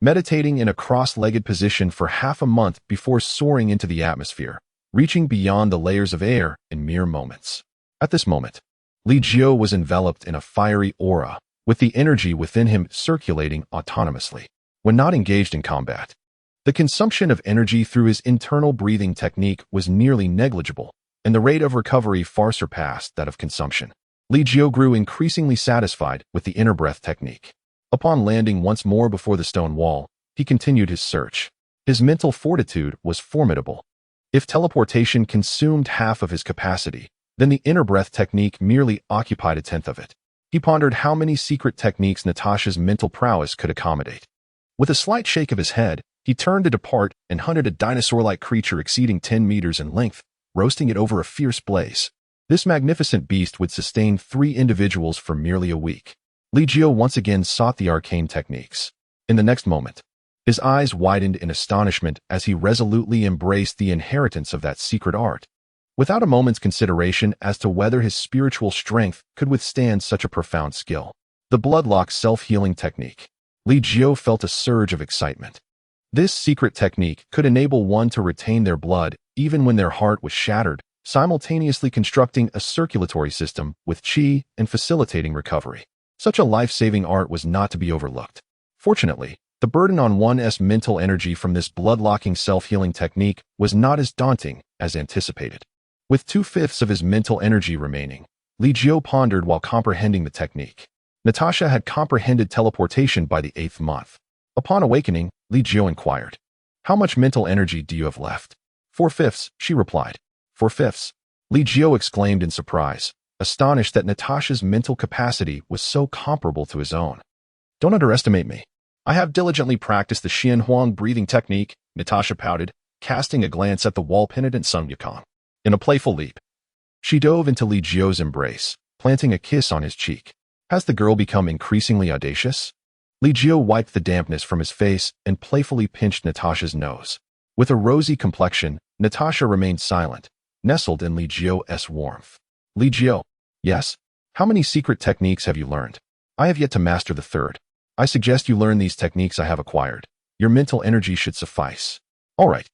Meditating in a cross-legged position for half a month before soaring into the atmosphere, reaching beyond the layers of air in mere moments. At this moment, Li Jiu was enveloped in a fiery aura, with the energy within him circulating autonomously. When not engaged in combat, the consumption of energy through his internal breathing technique was nearly negligible, and the rate of recovery far surpassed that of consumption. Li Jiu grew increasingly satisfied with the inner breath technique. Upon landing once more before the stone wall, he continued his search. His mental fortitude was formidable. If teleportation consumed half of his capacity, then the inner breath technique merely occupied a tenth of it. He pondered how many secret techniques Natasha's mental prowess could accommodate. With a slight shake of his head, he turned to depart and hunted a dinosaur-like creature exceeding 10 meters in length, roasting it over a fierce blaze. This magnificent beast would sustain 3 individuals for merely a week. Li Jiu once again sought the arcane techniques. In the next moment, his eyes widened in astonishment as he resolutely embraced the inheritance of that secret art. Without a moment's consideration as to whether his spiritual strength could withstand such a profound skill. The bloodlock self-healing technique. Li Jiu felt a surge of excitement. This secret technique could enable one to retain their blood even when their heart was shattered, simultaneously constructing a circulatory system with qi and facilitating recovery. Such a life-saving art was not to be overlooked. Fortunately, the burden on one's mental energy from this blood-locking self-healing technique was not as daunting as anticipated. With 2/5 of his mental energy remaining, Li Jiu pondered while comprehending the technique. Natasha had comprehended teleportation by the 8th month. Upon awakening, Li Jiu inquired, "How much mental energy do you have left?" 4/5, she replied. 4/5? Li Jiu exclaimed in surprise, astonished that Natasha's mental capacity was so comparable to his own. "Don't underestimate me. I have diligently practiced the Huang breathing technique," Natasha pouted, casting a glance at the wall-penitent Sun Yukong. In a playful leap, she dove into Li Jiu's embrace, planting a kiss on his cheek. Has the girl become increasingly audacious? Li Jiu wiped the dampness from his face and playfully pinched Natasha's nose. With a rosy complexion, Natasha remained silent, nestled in Li Jiu's warmth. "Li Jiu." "Yes? How many secret techniques have you learned?" "I have yet to master the 3rd. I suggest you learn these techniques I have acquired. Your mental energy should suffice." "All right."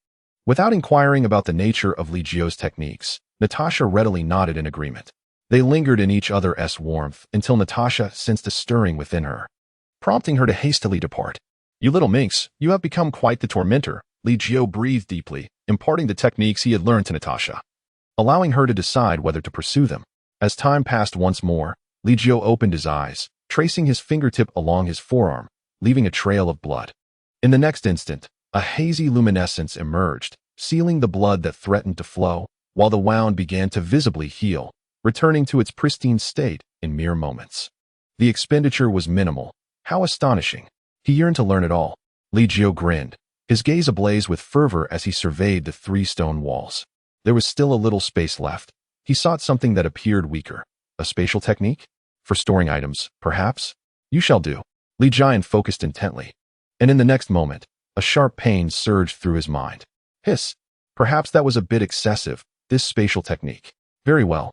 Without inquiring about the nature of Li Jiu's techniques, Natasha readily nodded in agreement. They lingered in each other's warmth until Natasha sensed a stirring within her, prompting her to hastily depart. "You little minx, you have become quite the tormentor." Li Jiu breathed deeply, imparting the techniques he had learned to Natasha, allowing her to decide whether to pursue them. As time passed once more, Li Jiu opened his eyes, tracing his fingertip along his forearm, leaving a trail of blood. In the next instant, a hazy luminescence emerged, sealing the blood that threatened to flow, while the wound began to visibly heal, returning to its pristine state in mere moments. The expenditure was minimal. How astonishing. He yearned to learn it all. Li Jiu grinned, his gaze ablaze with fervor as he surveyed the 3 stone walls. There was still a little space left. He sought something that appeared weaker. A spatial technique? For storing items, perhaps? "You shall do." Li Jiu focused intently, and in the next moment, a sharp pain surged through his mind. Hiss. Perhaps that was a bit excessive, this spatial technique. Very well.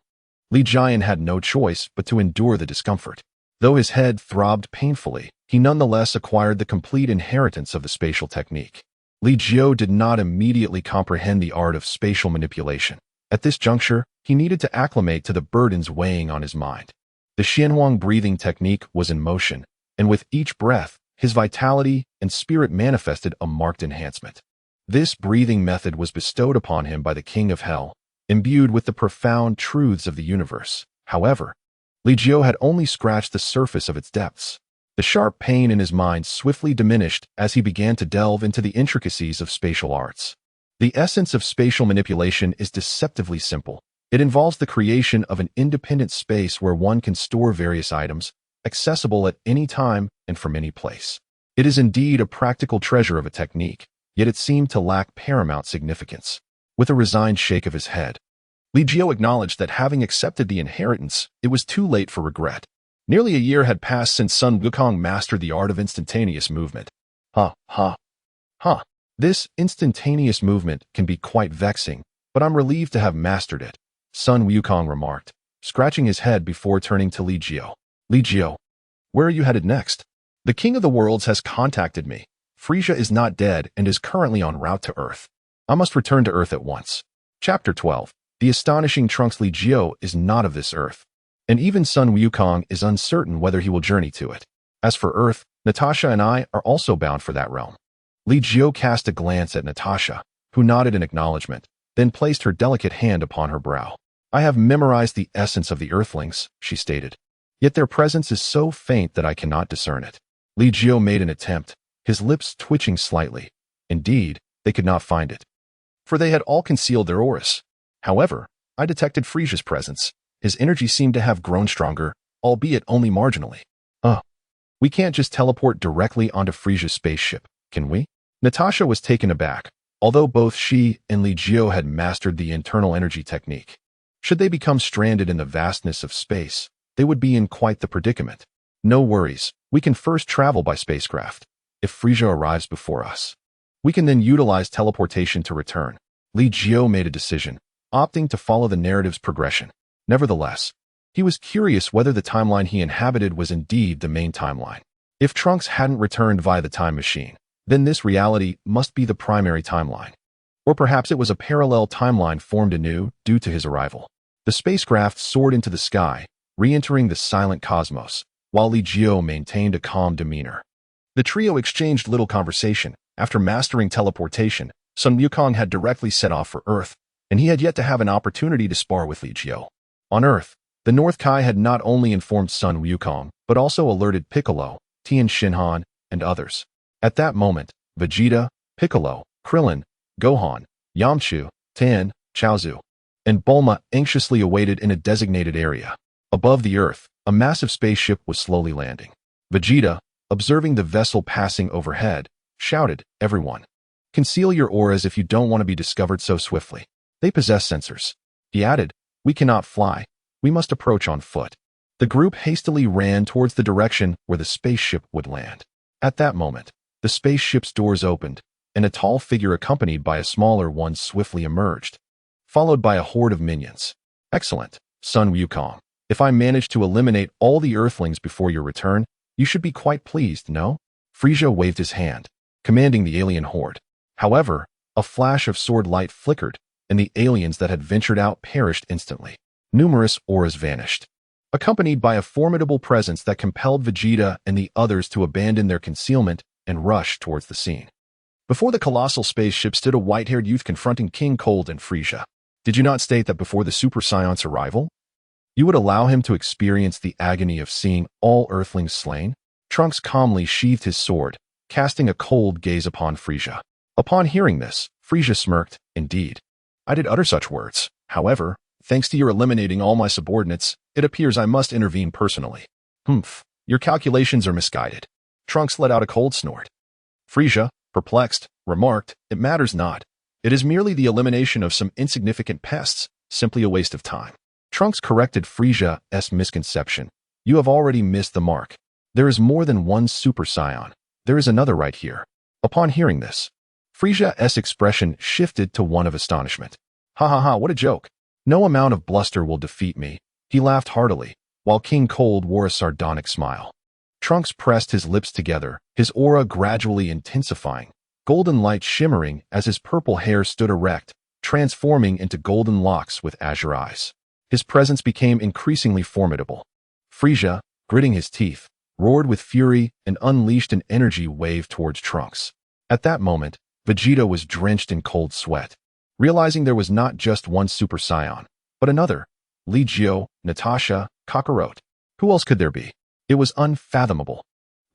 Li Jiu had no choice but to endure the discomfort. Though his head throbbed painfully, he nonetheless acquired the complete inheritance of the spatial technique. Li Jiu did not immediately comprehend the art of spatial manipulation. At this juncture, he needed to acclimate to the burdens weighing on his mind. The Huang breathing technique was in motion, and with each breath, his vitality and spirit manifested a marked enhancement. This breathing method was bestowed upon him by the King of Hell, imbued with the profound truths of the universe. However, Li Jiu had only scratched the surface of its depths. The sharp pain in his mind swiftly diminished as he began to delve into the intricacies of spatial arts. The essence of spatial manipulation is deceptively simple. It involves the creation of an independent space where one can store various items, accessible at any time and from any place. It is indeed a practical treasure of a technique, yet it seemed to lack paramount significance. With a resigned shake of his head, Li Jiu acknowledged that having accepted the inheritance, it was too late for regret. Nearly a year had passed since Sun Wukong mastered the art of instantaneous movement. This instantaneous movement can be quite vexing, but I'm relieved to have mastered it, Sun Wukong remarked, scratching his head before turning to Li Jiu. Li Jiu, where are you headed next? The King of the Worlds has contacted me. Frieza is not dead and is currently en route to Earth. I must return to Earth at once. Chapter 12. The astonishing Trunks Li Jiu is not of this Earth, and even Sun Wukong is uncertain whether he will journey to it. As for Earth, Natasha and I are also bound for that realm. Li Jiu cast a glance at Natasha, who nodded in acknowledgement, then placed her delicate hand upon her brow. I have memorized the essence of the Earthlings, she stated. Yet their presence is so faint that I cannot discern it. Li Jiu made an attempt, his lips twitching slightly. Indeed, they could not find it, for they had all concealed their auras. However, I detected Frieza's presence. His energy seemed to have grown stronger, albeit only marginally. We can't just teleport directly onto Frieza's spaceship, can we? Natasha was taken aback, although both she and Li Jiu had mastered the internal energy technique. Should they become stranded in the vastness of space, they would be in quite the predicament. No worries, we can first travel by spacecraft. If Frieza arrives before us, we can then utilize teleportation to return. Li Jiu made a decision, opting to follow the narrative's progression. Nevertheless, he was curious whether the timeline he inhabited was indeed the main timeline. If Trunks hadn't returned via the time machine, then this reality must be the primary timeline. Or perhaps it was a parallel timeline formed anew due to his arrival. The spacecraft soared into the sky, re-entering the silent cosmos, while Li Jiu maintained a calm demeanor. The trio exchanged little conversation. After mastering teleportation, Sun Wukong had directly set off for Earth, and he had yet to have an opportunity to spar with Li Jiu. On Earth, the North Kai had not only informed Sun Wukong, but also alerted Piccolo, Tien Shinhan, and others. At that moment, Vegeta, Piccolo, Krillin, Gohan, Yamchu, Tien, Chaozu, and Bulma anxiously awaited in a designated area. Above the Earth, a massive spaceship was slowly landing. Vegeta, observing the vessel passing overhead, shouted, "Everyone, conceal your auras if you don't want to be discovered so swiftly. They possess sensors." He added, "We cannot fly. We must approach on foot." The group hastily ran towards the direction where the spaceship would land. At that moment, the spaceship's doors opened, and a tall figure accompanied by a smaller one swiftly emerged, followed by a horde of minions. "Excellent, Sun Wukong. If I manage to eliminate all the Earthlings before your return, you should be quite pleased, no?" Frieza waved his hand, commanding the alien horde. However, a flash of sword light flickered, and the aliens that had ventured out perished instantly. Numerous auras vanished, accompanied by a formidable presence that compelled Vegeta and the others to abandon their concealment and rush towards the scene. Before the colossal spaceship stood a white-haired youth confronting King Cold and Frieza. "Did you not state that before the Super Saiyans' arrival, you would allow him to experience the agony of seeing all Earthlings slain?" Trunks calmly sheathed his sword, casting a cold gaze upon Frieza. Upon hearing this, Frieza smirked. "Indeed, I did utter such words. However, thanks to your eliminating all my subordinates, it appears I must intervene personally." Your calculations are misguided." Trunks let out a cold snort. Frieza, perplexed, remarked, "It matters not. It is merely the elimination of some insignificant pests, simply a waste of time." Trunks corrected Frieza's misconception. "You have already missed the mark. There is more than one Super Saiyan. There is another right here." Upon hearing this, Frieza's expression shifted to one of astonishment. "Ha, what a joke. No amount of bluster will defeat me." He laughed heartily, while King Cold wore a sardonic smile. Trunks pressed his lips together, his aura gradually intensifying, golden light shimmering as his purple hair stood erect, transforming into golden locks with azure eyes. His presence became increasingly formidable. Frieza, gritting his teeth, roared with fury and unleashed an energy wave towards Trunks. At that moment, Vegeta was drenched in cold sweat, realizing there was not just one Super Saiyan, but another. Li Jiu, Natasha, Kakarot. Who else could there be? It was unfathomable.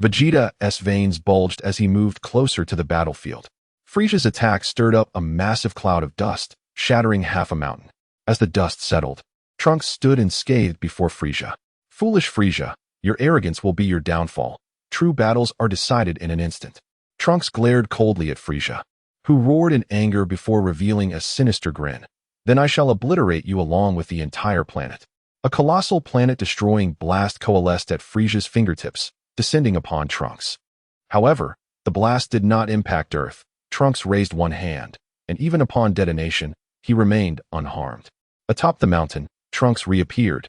Vegeta's veins bulged as he moved closer to the battlefield. Frieza's attack stirred up a massive cloud of dust, shattering half a mountain. As the dust settled, Trunks stood unscathed before Frieza. "Foolish Frieza, your arrogance will be your downfall. True battles are decided in an instant." Trunks glared coldly at Frieza, who roared in anger before revealing a sinister grin. "Then I shall obliterate you along with the entire planet." A colossal planet-destroying blast coalesced at Frieza's fingertips, descending upon Trunks. However, the blast did not impact Earth. Trunks raised one hand, and even upon detonation, he remained unharmed. Atop the mountain, Trunks reappeared,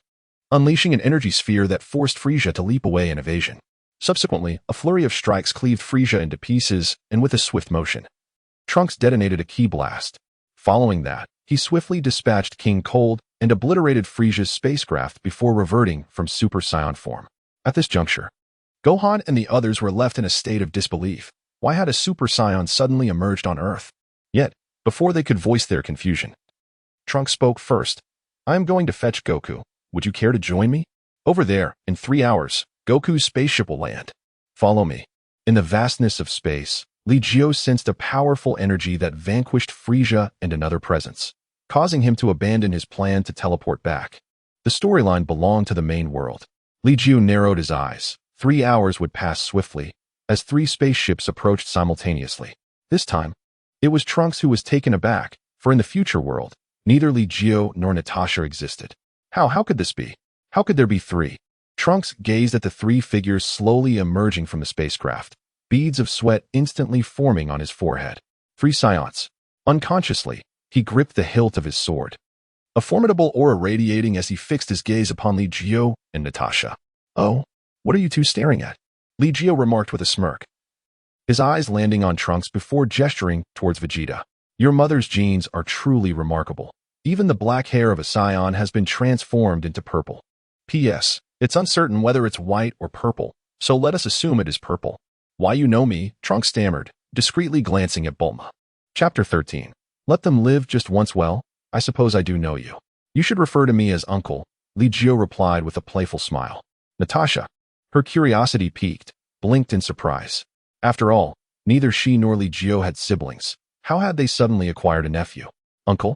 unleashing an energy sphere that forced Frieza to leap away in evasion. Subsequently, a flurry of strikes cleaved Frieza into pieces, and with a swift motion, Trunks detonated a ki blast. Following that, he swiftly dispatched King Cold and obliterated Frieza's spacecraft before reverting from Super Saiyan form. At this juncture, Gohan and the others were left in a state of disbelief. Why had a Super Saiyan suddenly emerged on Earth? Yet, before they could voice their confusion, Trunks spoke first. "I am going to fetch Goku. Would you care to join me? Over there, in 3 hours, Goku's spaceship will land. Follow me." In the vastness of space, Li Jiu sensed a powerful energy that vanquished Frieza and another presence, causing him to abandon his plan to teleport back. The storyline belonged to the main world. Li Jiu narrowed his eyes. 3 hours would pass swiftly, as 3 spaceships approached simultaneously. This time, it was Trunks who was taken aback, for in the future world, neither Li Jiu nor Natasha existed. How could this be? How could there be 3? Trunks gazed at the 3 figures slowly emerging from the spacecraft, beads of sweat instantly forming on his forehead. 3 Saiyans. Unconsciously, he gripped the hilt of his sword, a formidable aura radiating as he fixed his gaze upon Li Jiu and Natasha. "Oh, what are you two staring at?" Li Jiu remarked with a smirk, his eyes landing on Trunks before gesturing towards Vegeta. "Your mother's genes are truly remarkable. Even the black hair of a Saiyan has been transformed into purple. P.S. It's uncertain whether it's white or purple, so let us assume it is purple." "Why, you know me," Trunks stammered, discreetly glancing at Bulma. Chapter 13. Let them live just once. "Well, I suppose I do know you. You should refer to me as Uncle," Li Jiu replied with a playful smile. Natasha, her curiosity piqued, blinked in surprise. After all, neither she nor Li Jiu had siblings. How had they suddenly acquired a nephew? Uncle?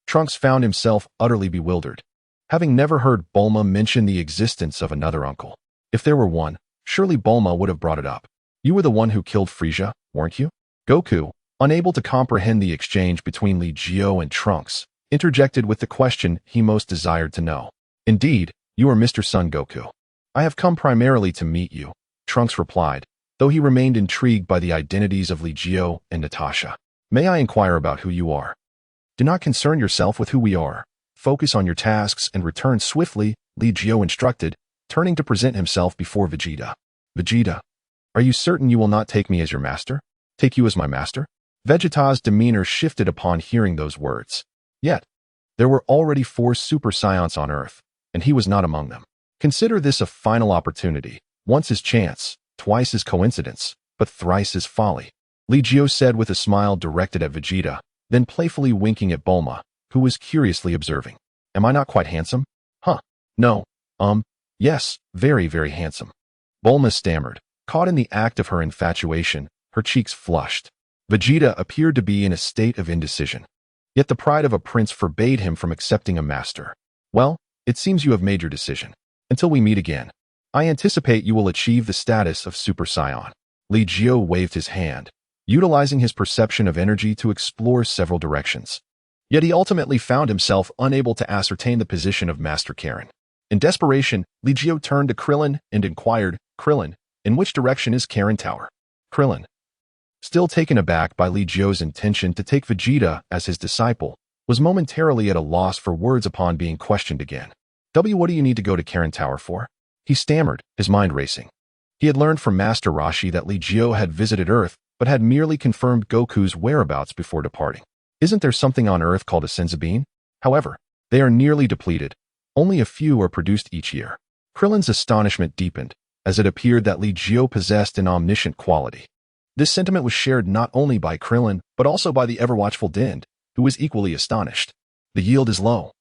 Trunks found himself utterly bewildered, having never heard Bulma mention the existence of another uncle. If there were one, surely Bulma would have brought it up. "You were the one who killed Frieza, weren't you?" Goku, unable to comprehend the exchange between Li Jiu and Trunks, interjected with the question he most desired to know. "Indeed, you are Mr. Son Goku. I have come primarily to meet you," Trunks replied, though he remained intrigued by the identities of Li Jiu and Natasha. "May I inquire about who you are?" "Do not concern yourself with who we are. Focus on your tasks and return swiftly," Li Jiu instructed, turning to present himself before Vegeta. "Vegeta, are you certain you will not take me as your master?" "Take you as my master?" Vegeta's demeanor shifted upon hearing those words. Yet, there were already 4 Super Saiyans on Earth, and he was not among them. Consider this a final opportunity. Once is chance, twice is coincidence, but thrice is folly, Li Jiu said with a smile directed at Vegeta, then playfully winking at Bulma, who was curiously observing. "Am I not quite handsome?" "Huh. No. Yes, very, very handsome." Bulma stammered, caught in the act of her infatuation, her cheeks flushed. Vegeta appeared to be in a state of indecision. Yet the pride of a prince forbade him from accepting a master. "Well, it seems you have made your decision. Until we meet again, I anticipate you will achieve the status of Super Saiyan." Li Jiu waved his hand, utilizing his perception of energy to explore several directions. Yet he ultimately found himself unable to ascertain the position of Master Karen. In desperation, Li Jiu turned to Krillin and inquired, "Krillin, in which direction is Karen Tower?" Krillin, still taken aback by Li Jiu's intention to take Vegeta as his disciple, was momentarily at a loss for words upon being questioned again. What do you need to go to Karen Tower for?" He stammered, his mind racing. He had learned from Master Roshi that Li Jiu had visited Earth, but had merely confirmed Goku's whereabouts before departing. Isn't there something on Earth called a Sensabine? However, they are nearly depleted. Only a few are produced each year. Krillin's astonishment deepened, as it appeared that Li Jiu possessed an omniscient quality. This sentiment was shared not only by Krillin, but also by the ever-watchful Dind, who was equally astonished. "The yield is low.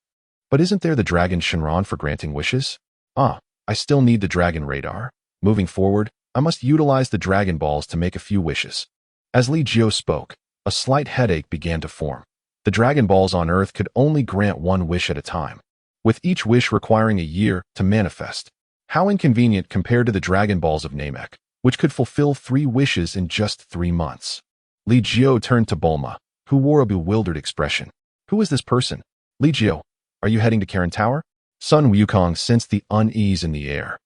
But isn't there the Dragon Shenron for granting wishes?" I still need the Dragon Radar. Moving forward, I must utilize the Dragon Balls to make a few wishes." As Li Jiu spoke, a slight headache began to form. The Dragon Balls on Earth could only grant one wish at a time, with each wish requiring a year to manifest. How inconvenient compared to the Dragon Balls of Namek, which could fulfill 3 wishes in just 3 months. Li Jiu turned to Bulma, who wore a bewildered expression. "Who is this person?" "Li Jiu, are you heading to Karen Tower?" Sun Wukong sensed the unease in the air.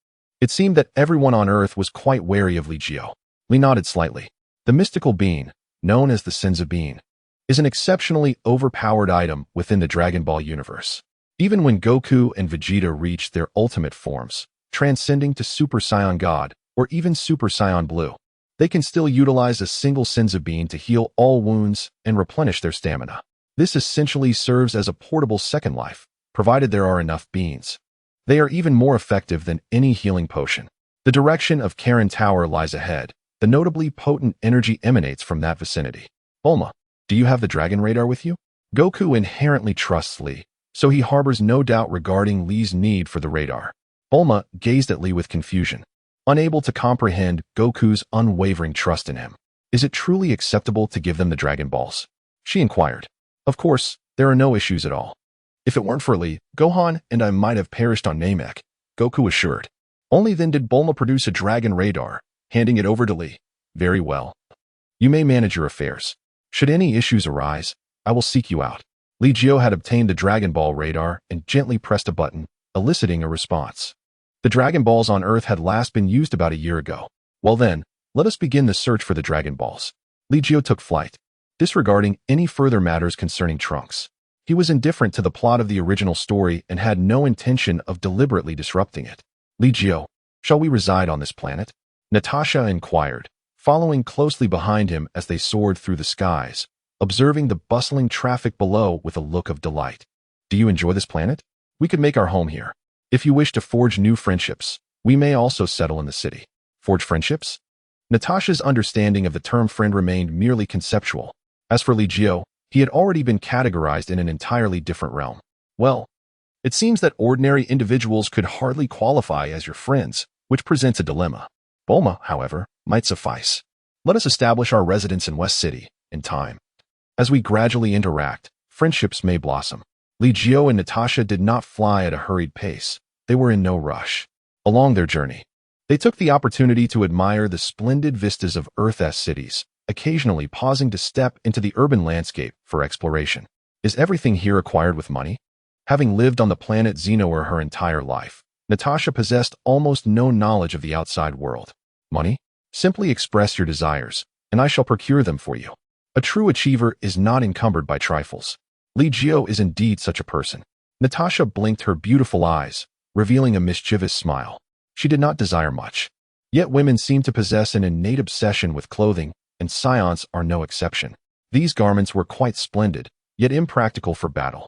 It seemed that everyone on Earth was quite wary of Li Jiu. Li nodded slightly. The mystical bean, known as the Senzu Bean, is an exceptionally overpowered item within the Dragon Ball universe. Even when Goku and Vegeta reached their ultimate forms, transcending to Super Saiyan God or even Super Saiyan Blue, they can still utilize a single Senzu Bean to heal all wounds and replenish their stamina. This essentially serves as a portable second life, provided there are enough beans. They are even more effective than any healing potion. The direction of Karen Tower lies ahead. The notably potent energy emanates from that vicinity. Bulma, do you have the Dragon Radar with you? Goku inherently trusts Li, so he harbors no doubt regarding Li's need for the radar. Bulma gazed at Li with confusion, unable to comprehend Goku's unwavering trust in him. Is it truly acceptable to give them the Dragon Balls? She inquired. Of course, there are no issues at all. If it weren't for Li, Gohan and I might have perished on Namek, Goku assured. Only then did Bulma produce a Dragon Radar, handing it over to Li. Very well. You may manage your affairs. Should any issues arise, I will seek you out. Li Jiu had obtained the Dragon Ball radar and gently pressed a button, eliciting a response. The Dragon Balls on Earth had last been used about a year ago. Well then, let us begin the search for the Dragon Balls. Li Jiu took flight, disregarding any further matters concerning Trunks. He was indifferent to the plot of the original story and had no intention of deliberately disrupting it. Li Jiu, shall we reside on this planet? Natasha inquired, following closely behind him as they soared through the skies, observing the bustling traffic below with a look of delight. Do you enjoy this planet? We could make our home here. If you wish to forge new friendships, we may also settle in the city. Forge friendships? Natasha's understanding of the term friend remained merely conceptual. As for Li Jiu, he had already been categorized in an entirely different realm. Well, it seems that ordinary individuals could hardly qualify as your friends, which presents a dilemma. Bulma, however, might suffice. Let us establish our residence in West City, in time. As we gradually interact, friendships may blossom. Li Jiu and Natasha did not fly at a hurried pace. They were in no rush. Along their journey, they took the opportunity to admire the splendid vistas of Earth's cities, occasionally pausing to step into the urban landscape for exploration. Is everything here acquired with money? Having lived on the planet Zeno her entire life, Natasha possessed almost no knowledge of the outside world. Money? Simply express your desires, and I shall procure them for you. A true achiever is not encumbered by trifles. Li Jiu is indeed such a person. Natasha blinked her beautiful eyes, revealing a mischievous smile. She did not desire much. Yet women seem to possess an innate obsession with clothing, and Saiyans are no exception. These garments were quite splendid, yet impractical for battle.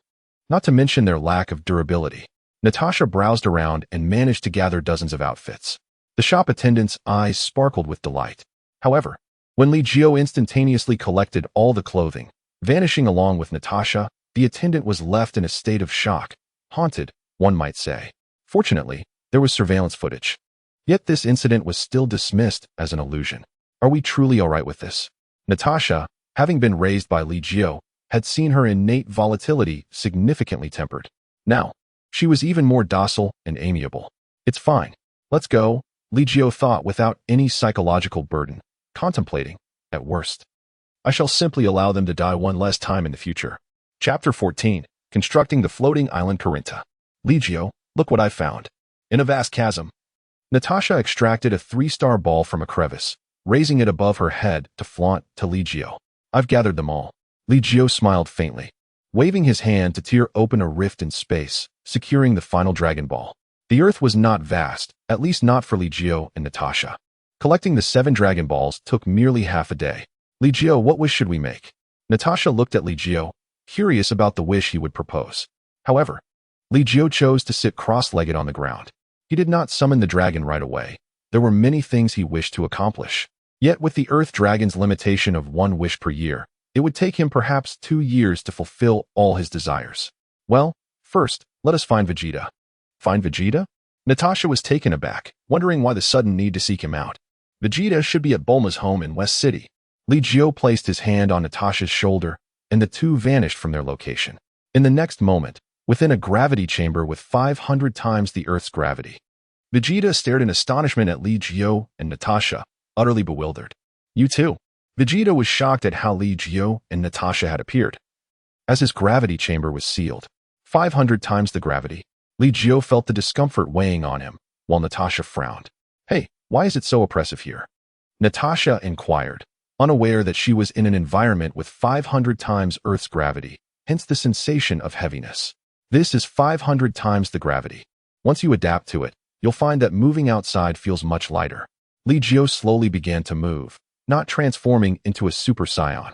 Not to mention their lack of durability. Natasha browsed around and managed to gather dozens of outfits. The shop attendant's eyes sparkled with delight. However, when Li Jiu instantaneously collected all the clothing, vanishing along with Natasha, the attendant was left in a state of shock, haunted, one might say. Fortunately, there was surveillance footage. Yet this incident was still dismissed as an illusion. Are we truly all right with this? Natasha, having been raised by Li Jiu, had seen her innate volatility significantly tempered. Now, she was even more docile and amiable. It's fine. Let's go, Li Jiu thought without any psychological burden, contemplating, at worst. I shall simply allow them to die one less time in the future. Chapter 14, Constructing the Floating Island Corinta. Li Jiu, look what I found. In a vast chasm. Natasha extracted a 3-star ball from a crevice, raising it above her head to flaunt to Li Jiu. I've gathered them all. Li Jiu smiled faintly, waving his hand to tear open a rift in space, securing the final Dragon Ball. The Earth was not vast, at least not for Li Jiu and Natasha. Collecting the 7 Dragon Balls took merely half a day. Li Jiu, what wish should we make? Natasha looked at Li Jiu, curious about the wish he would propose. However, Li Jiu chose to sit cross-legged on the ground. He did not summon the dragon right away. There were many things he wished to accomplish. Yet with the Earth Dragon's limitation of 1 wish per year, it would take him perhaps 2 years to fulfill all his desires. Well, first, let us find Vegeta. Find Vegeta? Natasha was taken aback, wondering why the sudden need to seek him out. Vegeta should be at Bulma's home in West City. Li Jiu placed his hand on Natasha's shoulder, and the two vanished from their location. In the next moment, within a gravity chamber with 500 times the Earth's gravity, Vegeta stared in astonishment at Li Jiu and Natasha, utterly bewildered. You too. Vegeta was shocked at how Li Jiu and Natasha had appeared. As his gravity chamber was sealed, 500 times the gravity, Li Jiu felt the discomfort weighing on him, while Natasha frowned. Hey, why is it so oppressive here? Natasha inquired, unaware that she was in an environment with 500 times Earth's gravity, hence the sensation of heaviness. This is 500 times the gravity. Once you adapt to it, you'll find that moving outside feels much lighter. Li Jiu slowly began to move, not transforming into a Super Saiyan.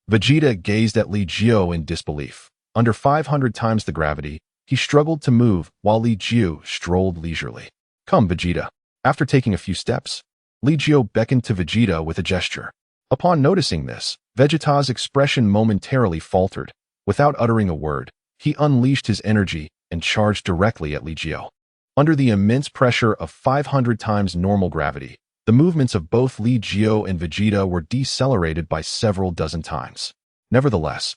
Vegeta gazed at Li Jiu in disbelief. Under 500 times the gravity, he struggled to move while Li Jiu strolled leisurely. Come, Vegeta. After taking a few steps, Li Jiu beckoned to Vegeta with a gesture. Upon noticing this, Vegeta's expression momentarily faltered. Without uttering a word, he unleashed his energy and charged directly at Li Jiu. Under the immense pressure of 500 times normal gravity, the movements of both Li Jiu and Vegeta were decelerated by several dozen times. Nevertheless,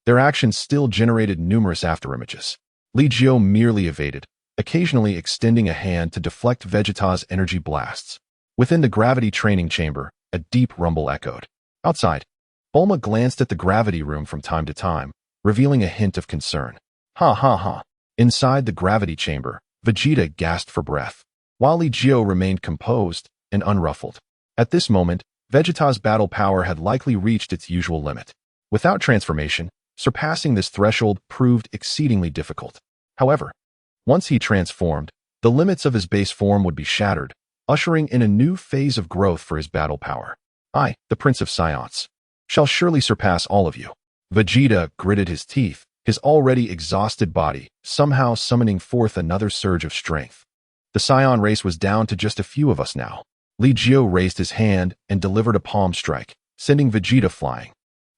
their actions still generated numerous afterimages. Li Jiu merely evaded, occasionally extending a hand to deflect Vegeta's energy blasts. Within the gravity training chamber, a deep rumble echoed. Outside, Bulma glanced at the gravity room from time to time, revealing a hint of concern. Ha ha ha. Inside the gravity chamber, Vegeta gasped for breath, while Li Jiu remained composed and unruffled. At this moment, Vegeta's battle power had likely reached its usual limit. Without transformation, surpassing this threshold proved exceedingly difficult. However, once he transformed, the limits of his base form would be shattered, ushering in a new phase of growth for his battle power. I, the Prince of Saiyans, shall surely surpass all of you. Vegeta gritted his teeth, his already exhausted body somehow summoning forth another surge of strength. The Scion race was down to just a few of us now. Li Jiu raised his hand and delivered a palm strike, sending Vegeta flying.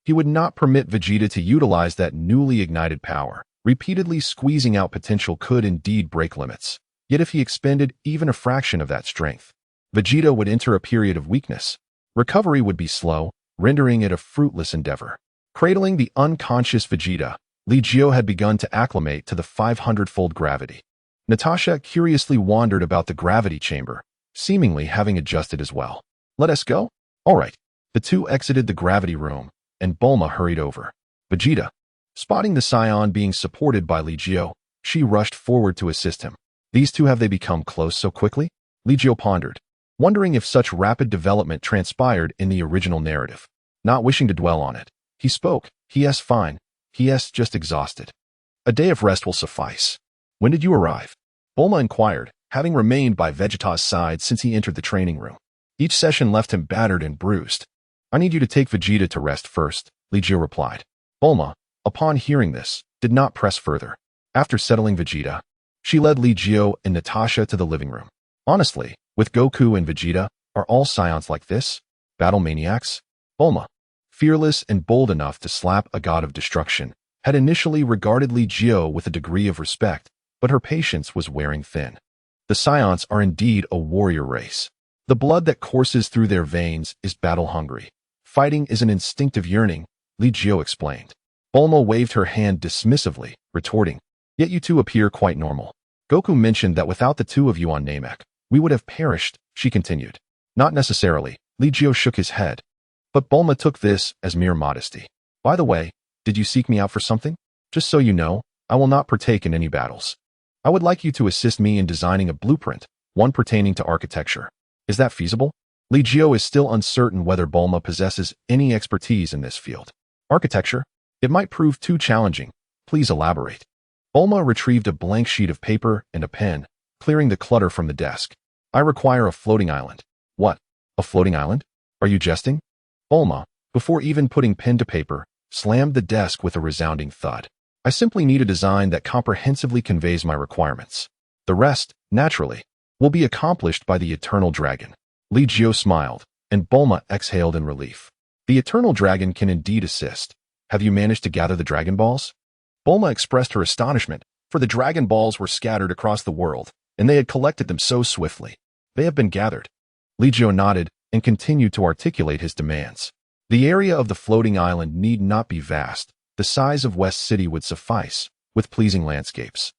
He would not permit Vegeta to utilize that newly ignited power. Repeatedly squeezing out potential could indeed break limits. Yet if he expended even a fraction of that strength, Vegeta would enter a period of weakness. Recovery would be slow, rendering it a fruitless endeavor. Cradling the unconscious Vegeta, Li Jiu had begun to acclimate to the 500-fold gravity. Natasha curiously wandered about the gravity chamber, seemingly having adjusted as well. Let us go? All right. The two exited the gravity room, and Bulma hurried over. Vegeta. Spotting the Scion being supported by Li Jiu, she rushed forward to assist him. These two, have they become close so quickly? Li Jiu pondered, wondering if such rapid development transpired in the original narrative. Not wishing to dwell on it, he spoke. He-s fine. He-s just exhausted. A day of rest will suffice. When did you arrive? Bulma inquired, having remained by Vegeta's side since he entered the training room. Each session left him battered and bruised. I need you to take Vegeta to rest first, Li Jiu replied. Bulma, upon hearing this, did not press further. After settling Vegeta, she led Li Jiu and Natasha to the living room. Honestly, with Goku and Vegeta, are all Saiyans like this? Battle maniacs? Bulma, fearless and bold enough to slap a god of destruction, had initially regarded Li Jiu with a degree of respect, but her patience was wearing thin. The Saiyans are indeed a warrior race. The blood that courses through their veins is battle-hungry. Fighting is an instinctive yearning, Li Jiu explained. Bulma waved her hand dismissively, retorting, Yet you two appear quite normal. Goku mentioned that without the two of you on Namek, we would have perished, she continued. Not necessarily, Li Jiu shook his head. But Bulma took this as mere modesty. By the way, did you seek me out for something? Just so you know, I will not partake in any battles. I would like you to assist me in designing a blueprint, one pertaining to architecture. Is that feasible? Li Jiu is still uncertain whether Bulma possesses any expertise in this field. Architecture? It might prove too challenging. Please elaborate. Bulma retrieved a blank sheet of paper and a pen, clearing the clutter from the desk. I require a floating island. What? A floating island? Are you jesting? Bulma, before even putting pen to paper, slammed the desk with a resounding thud. I simply need a design that comprehensively conveys my requirements. The rest, naturally, will be accomplished by the Eternal Dragon. Li Jiu smiled, and Bulma exhaled in relief. The Eternal Dragon can indeed assist. Have you managed to gather the Dragon Balls? Bulma expressed her astonishment, for the Dragon Balls were scattered across the world, and they had collected them so swiftly. They have been gathered. Li Jiu nodded and continued to articulate his demands. The area of the floating island need not be vast. The size of West City would suffice, with pleasing landscapes.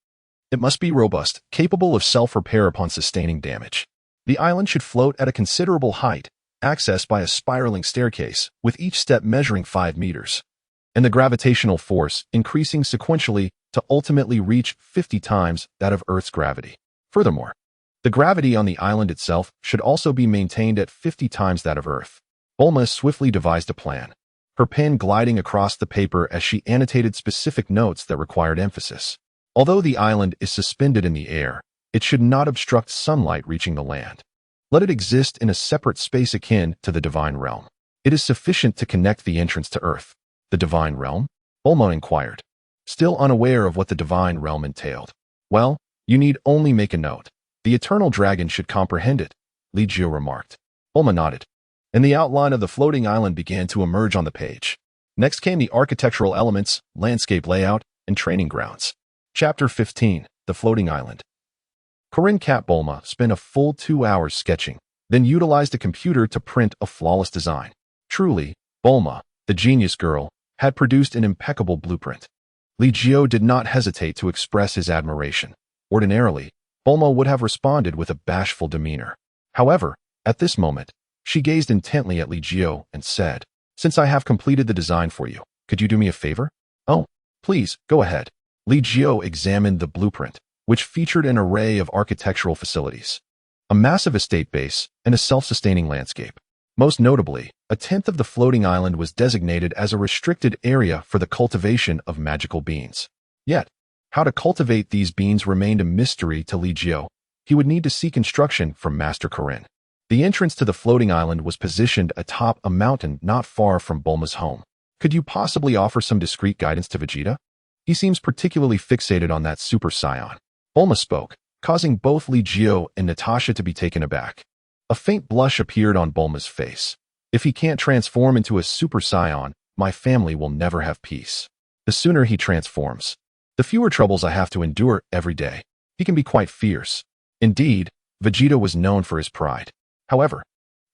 It must be robust, capable of self-repair upon sustaining damage. The island should float at a considerable height, accessed by a spiraling staircase, with each step measuring 5 meters, and the gravitational force increasing sequentially to ultimately reach 50 times that of Earth's gravity. Furthermore, the gravity on the island itself should also be maintained at 50 times that of Earth. Bulma swiftly devised a plan, her pen gliding across the paper as she annotated specific notes that required emphasis. Although the island is suspended in the air, it should not obstruct sunlight reaching the land. Let it exist in a separate space akin to the divine realm. It is sufficient to connect the entrance to Earth. The divine realm? Bulma inquired, still unaware of what the divine realm entailed. Well, you need only make a note. The eternal dragon should comprehend it, Li Jiu remarked. Bulma nodded, and the outline of the floating island began to emerge on the page. Next came the architectural elements, landscape layout, and training grounds. Chapter 15, The Floating Island. Corinne Cat Bulma spent a full 2 hours sketching, then utilized a computer to print a flawless design. Truly, Bulma, the genius girl, had produced an impeccable blueprint. Li Jiu did not hesitate to express his admiration. Ordinarily, Bulma would have responded with a bashful demeanor. However, at this moment, she gazed intently at Li Jiu and said, "Since I have completed the design for you, could you do me a favor?" "Oh, please, go ahead." Li Jiu examined the blueprint, which featured an array of architectural facilities, a massive estate base, and a self-sustaining landscape. Most notably, a tenth of the floating island was designated as a restricted area for the cultivation of magical beans. Yet, how to cultivate these beans remained a mystery to Li Jiu. He would need to seek instruction from Master Corinne. The entrance to the floating island was positioned atop a mountain not far from Bulma's home. "Could you possibly offer some discreet guidance to Vegeta? He seems particularly fixated on that Super Saiyan." Bulma spoke, causing both Li Jiu and Natasha to be taken aback. A faint blush appeared on Bulma's face. "If he can't transform into a Super Saiyan, my family will never have peace. The sooner he transforms, the fewer troubles I have to endure every day. He can be quite fierce." Indeed, Vegeta was known for his pride. However,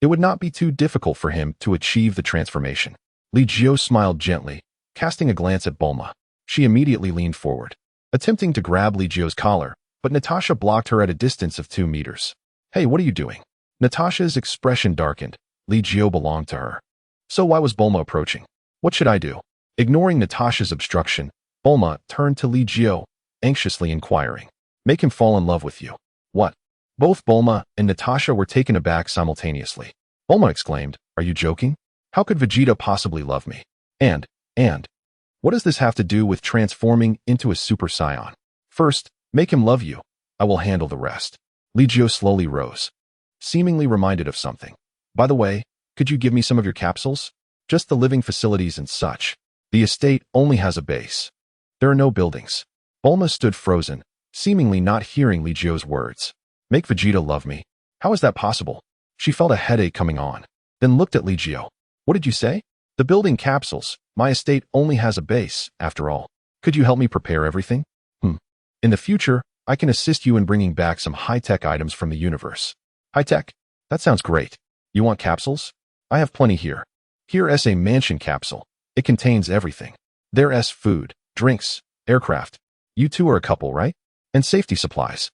it would not be too difficult for him to achieve the transformation. Li Jiu smiled gently, casting a glance at Bulma. She immediately leaned forward, attempting to grab Li Jiu's collar, but Natasha blocked her at a distance of 2 meters. "Hey, what are you doing?" Natasha's expression darkened. Li Jiu belonged to her. So why was Bulma approaching? "What should I do?" Ignoring Natasha's obstruction, Bulma turned to Li Jiu, anxiously inquiring. "Make him fall in love with you." "What?" Both Bulma and Natasha were taken aback simultaneously. Bulma exclaimed, "Are you joking? How could Vegeta possibly love me? And, what does this have to do with transforming into a Super Saiyan? First, make him love you. I will handle the rest." Li Jiu slowly rose, seemingly reminded of something. "By the way, could you give me some of your capsules? Just the living facilities and such. The estate only has a base. There are no buildings." Bulma stood frozen, seemingly not hearing Li Jiu's words. "Make Vegeta love me? How is that possible?" She felt a headache coming on, then looked at Li Jiu. "What did you say?" "The building capsules. My estate only has a base, after all. Could you help me prepare everything?" "In the future, I can assist you in bringing back some high-tech items from the universe." "High-tech? That sounds great. You want capsules? I have plenty here. Here's a mansion capsule. It contains everything. There's food, drinks, aircraft. You two are a couple, right? And safety supplies."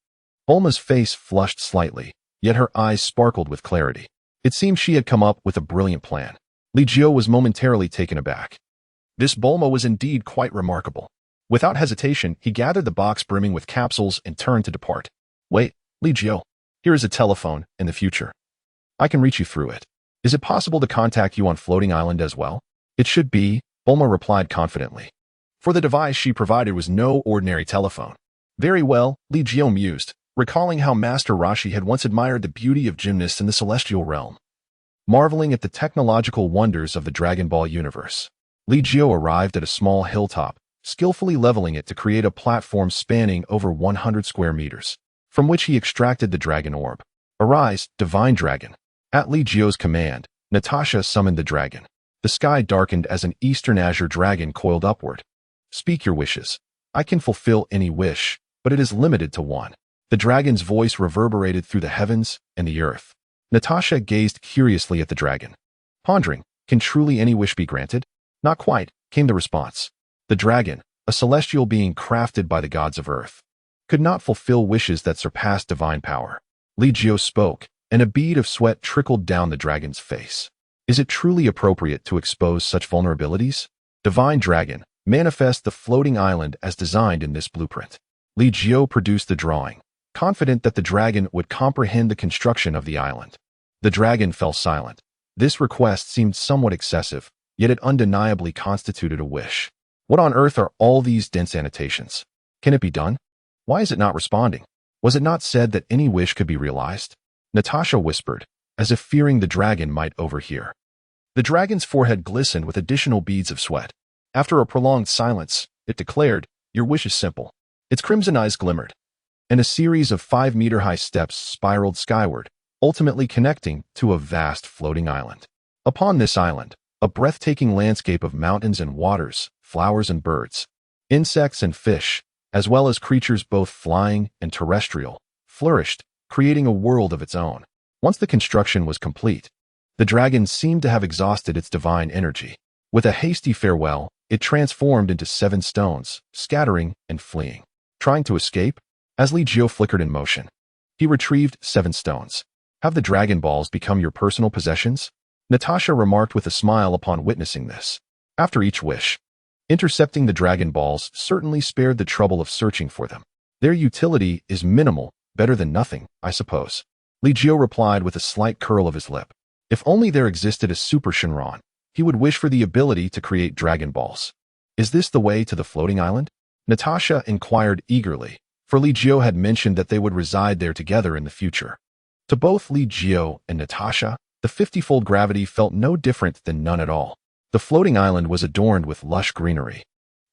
Bulma's face flushed slightly, yet her eyes sparkled with clarity. It seemed she had come up with a brilliant plan. Li Jiu was momentarily taken aback. This Bulma was indeed quite remarkable. Without hesitation, he gathered the box brimming with capsules and turned to depart. "Wait, Li Jiu, here is a telephone in the future. I can reach you through it. Is it possible to contact you on Floating Island as well?" "It should be," Bulma replied confidently. For the device she provided was no ordinary telephone. "Very well," Li Jiu mused, recalling how Master Roshi had once admired the beauty of gymnasts in the celestial realm. Marveling at the technological wonders of the Dragon Ball universe, Li Jiu arrived at a small hilltop, skillfully leveling it to create a platform spanning over 100 square meters, from which he extracted the dragon orb. "Arise, divine dragon." At Li Jiu's command, Natasha summoned the dragon. The sky darkened as an eastern azure dragon coiled upward. "Speak your wishes. I can fulfill any wish, but it is limited to one." The dragon's voice reverberated through the heavens and the earth. Natasha gazed curiously at the dragon, pondering, can truly any wish be granted? "Not quite," came the response. The dragon, a celestial being crafted by the gods of earth, could not fulfill wishes that surpassed divine power. Li Jiu spoke, and a bead of sweat trickled down the dragon's face. "Is it truly appropriate to expose such vulnerabilities?" "Divine dragon, Manifest the floating island as designed in this blueprint. Li Jiu produced the drawing, confident that the dragon would comprehend the construction of the island. The dragon fell silent. This request seemed somewhat excessive, yet it undeniably constituted a wish. What on earth are all these dense annotations? Can it be done? Why is it not responding? Was it not said that any wish could be realized? Natasha whispered, as if fearing the dragon might overhear. The dragon's forehead glistened with additional beads of sweat. After a prolonged silence, it declared, "Your wish is simple." Its crimson eyes glimmered, and a series of 5-meter-high steps spiraled skyward, ultimately connecting to a vast floating island. Upon this island, a breathtaking landscape of mountains and waters, flowers and birds, insects and fish, as well as creatures both flying and terrestrial, flourished, creating a world of its own. Once the construction was complete, the dragon seemed to have exhausted its divine energy. With a hasty farewell, it transformed into 7 stones, scattering and fleeing. Trying to escape? As Li Jiu flickered in motion, he retrieved 7 stones. Have the Dragon Balls become your personal possessions? Natasha remarked with a smile upon witnessing this. After each wish, intercepting the Dragon Balls certainly spared the trouble of searching for them. Their utility is minimal, better than nothing, I suppose. Li Jiu replied with a slight curl of his lip. If only there existed a Super Shenron, he would wish for the ability to create Dragon Balls. Is this the way to the floating island? Natasha inquired eagerly, for Li Jiu had mentioned that they would reside there together in the future. To both Li Jiu and Natasha, the 50-fold gravity felt no different than none at all. The floating island was adorned with lush greenery,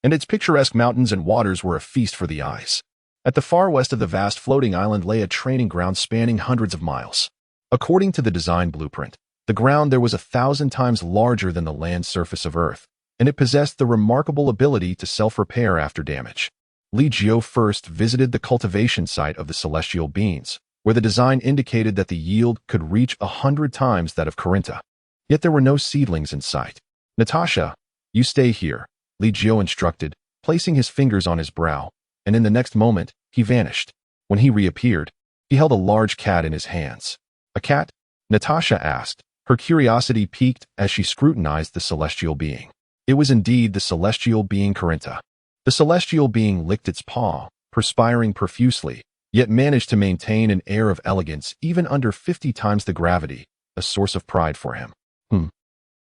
and its picturesque mountains and waters were a feast for the eyes. At the far west of the vast floating island lay a training ground spanning hundreds of miles. According to the design blueprint, the ground there was 1,000 times larger than the land surface of Earth, and it possessed the remarkable ability to self-repair after damage. Li Jiu first visited the cultivation site of the celestial beings, where the design indicated that the yield could reach 100 times that of Corinta. Yet there were no seedlings in sight. Natasha, you stay here, Li Jiu instructed, placing his fingers on his brow, and in the next moment, he vanished. When he reappeared, he held a large cat in his hands. A cat? Natasha asked, her curiosity piqued as she scrutinized the celestial being. It was indeed the celestial being Corinta. The celestial being licked its paw, perspiring profusely, yet managed to maintain an air of elegance even under 50 times the gravity, a source of pride for him.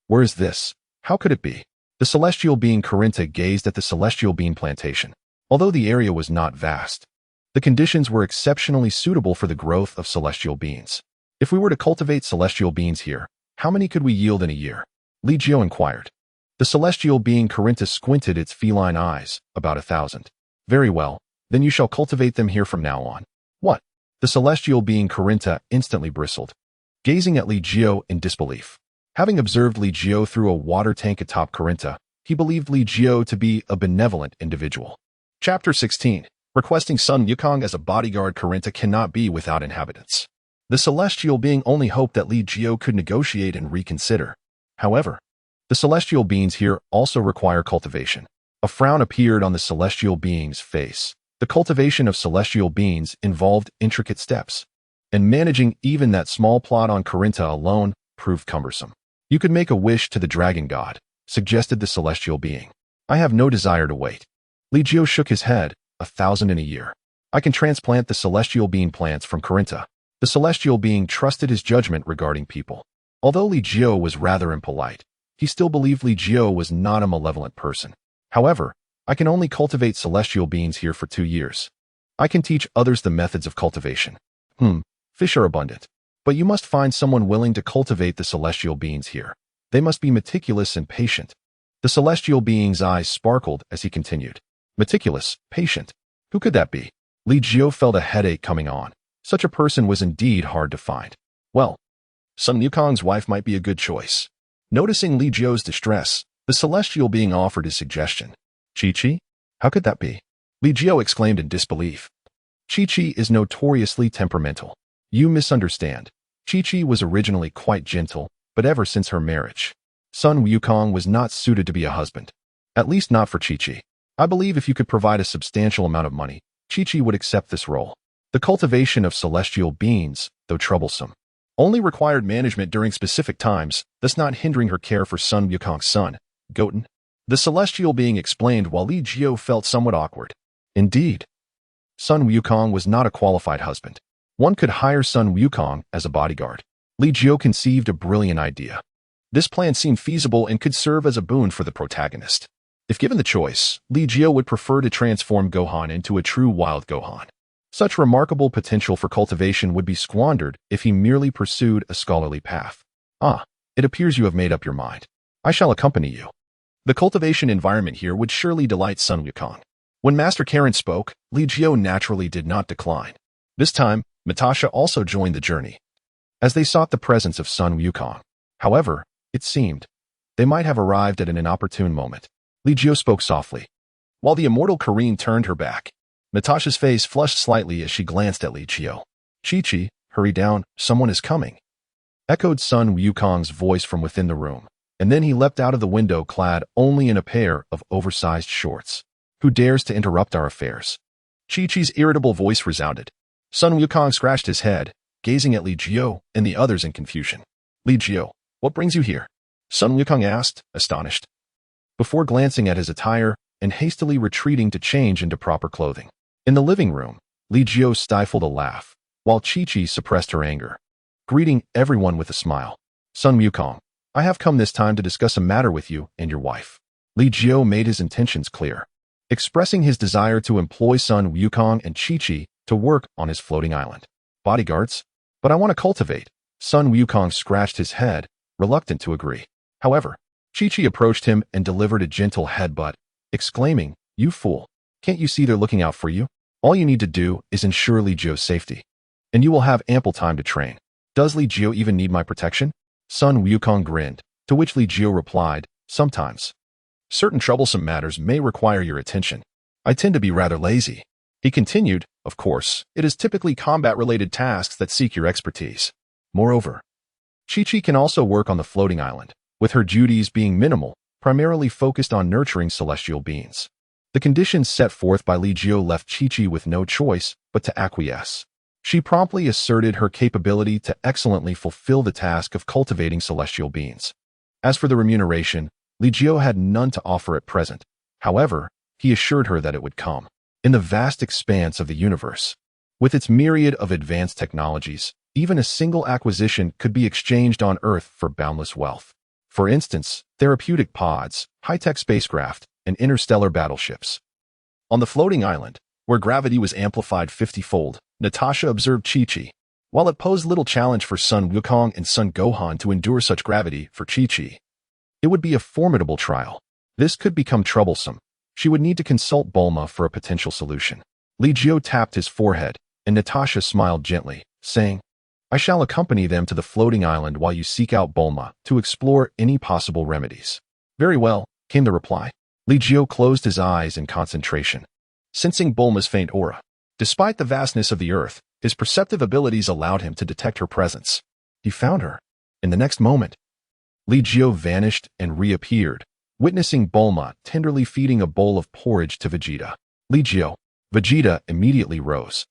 Where is this? How could it be? The celestial being Corinta gazed at the celestial bean plantation. Although the area was not vast, the conditions were exceptionally suitable for the growth of celestial beans. If we were to cultivate celestial beans here, how many could we yield in a year? Li Jiu inquired. The celestial being Corinta squinted its feline eyes, about 1,000. Very well, then you shall cultivate them here from now on. What? The celestial being Corinta instantly bristled, gazing at Li Jiu in disbelief. Having observed Li Jiu through a water tank atop Corinta, he believed Li Jiu to be a benevolent individual. Chapter 16. Requesting Sun Wukong as a bodyguard. Corinta cannot be without inhabitants. The celestial being only hoped that Li Jiu could negotiate and reconsider. However, the celestial beings here also require cultivation. A frown appeared on the celestial being's face. The cultivation of celestial beings involved intricate steps, and managing even that small plot on Corinta alone proved cumbersome. You could make a wish to the dragon god, suggested the celestial being. I have no desire to wait. Li Jiu shook his head. 1,000 in a year. I can transplant the celestial being plants from Corinta. The celestial being trusted his judgment regarding people. Although Li Jiu was rather impolite, he still believed Li Jiu was not a malevolent person. However, I can only cultivate celestial beings here for 2 years. I can teach others the methods of cultivation. Fish are abundant, but you must find someone willing to cultivate the celestial beings here. They must be meticulous and patient. The celestial being's eyes sparkled as he continued. Meticulous, patient. Who could that be? Li Jiu felt a headache coming on. Such a person was indeed hard to find. Well, Sun Wukong's wife might be a good choice. Noticing Li Jiu's distress, the celestial being offered his suggestion. Chi-Chi? How could that be? Li Jiu exclaimed in disbelief. Chi-Chi is notoriously temperamental. You misunderstand. Chi-Chi was originally quite gentle, but ever since her marriage, Sun Wukong was not suited to be a husband. At least not for Chi-Chi. I believe if you could provide a substantial amount of money, Chi-Chi would accept this role. The cultivation of celestial beings, though troublesome, only required management during specific times, thus not hindering her care for Sun Wukong's son, Goten. The celestial being explained while Li Jiu felt somewhat awkward. Indeed, Sun Wukong was not a qualified husband. One could hire Sun Wukong as a bodyguard. Li Jiu conceived a brilliant idea. This plan seemed feasible and could serve as a boon for the protagonist. If given the choice, Li Jiu would prefer to transform Gohan into a true wild Gohan. Such remarkable potential for cultivation would be squandered if he merely pursued a scholarly path. It appears you have made up your mind. I shall accompany you. The cultivation environment here would surely delight Sun Wukong. When Master Karen spoke, Li Jiu naturally did not decline. This time, Natasha also joined the journey. As they sought the presence of Sun Wukong. However, it seemed, they might have arrived at an inopportune moment. Li Jiu spoke softly. While the immortal Kareen turned her back, Natasha's face flushed slightly as she glanced at Li Jiu. Chi-Chi, hurry down, someone is coming. Echoed Sun Wukong's voice from within the room, and then he leapt out of the window clad only in a pair of oversized shorts. Who dares to interrupt our affairs? Chi-Chi's irritable voice resounded. Sun Wukong scratched his head, gazing at Li Jiu and the others in confusion. Li Jiu, what brings you here? Sun Wukong asked, astonished, before glancing at his attire and hastily retreating to change into proper clothing. In the living room, Li Jiu stifled a laugh, while Chi-Chi suppressed her anger, greeting everyone with a smile. Sun Wukong, I have come this time to discuss a matter with you and your wife. Li Jiu made his intentions clear, expressing his desire to employ Sun Wukong and Chi-Chi to work on his floating island. Bodyguards? But I want to cultivate. Sun Wukong scratched his head, reluctant to agree. However, Chi-Chi approached him and delivered a gentle headbutt, exclaiming, You fool! Can't you see they're looking out for you? All you need to do is ensure Li Jiu's safety, and you will have ample time to train. Does Li Jiu even need my protection? Sun Wukong grinned, to which Li Jiu replied, Sometimes. Certain troublesome matters may require your attention. I tend to be rather lazy. He continued, Of course, it is typically combat-related tasks that seek your expertise. Moreover, Chi-Chi can also work on the floating island, with her duties being minimal, primarily focused on nurturing celestial beings. The conditions set forth by Li Jiu left Chi-Chi with no choice but to acquiesce. She promptly asserted her capability to excellently fulfill the task of cultivating celestial beings. As for the remuneration, Li Jiu had none to offer at present. However, he assured her that it would come. In the vast expanse of the universe, with its myriad of advanced technologies, even a single acquisition could be exchanged on Earth for boundless wealth. For instance, therapeutic pods, high-tech spacecraft, and interstellar battleships. On the floating island, where gravity was amplified 50-fold, Natasha observed Chi-Chi. While it posed little challenge for Sun Wukong and Sun Gohan to endure such gravity for Chi-Chi, it would be a formidable trial. This could become troublesome. She would need to consult Bulma for a potential solution. Li Jiu tapped his forehead, and Natasha smiled gently, saying, I shall accompany them to the floating island while you seek out Bulma to explore any possible remedies. Very well, came the reply. Li Jiu closed his eyes in concentration, sensing Bulma's faint aura. Despite the vastness of the earth, his perceptive abilities allowed him to detect her presence. He found her. In the next moment, Li Jiu vanished and reappeared, witnessing Bulma tenderly feeding a bowl of porridge to Vegeta. Li Jiu. Vegeta immediately rose,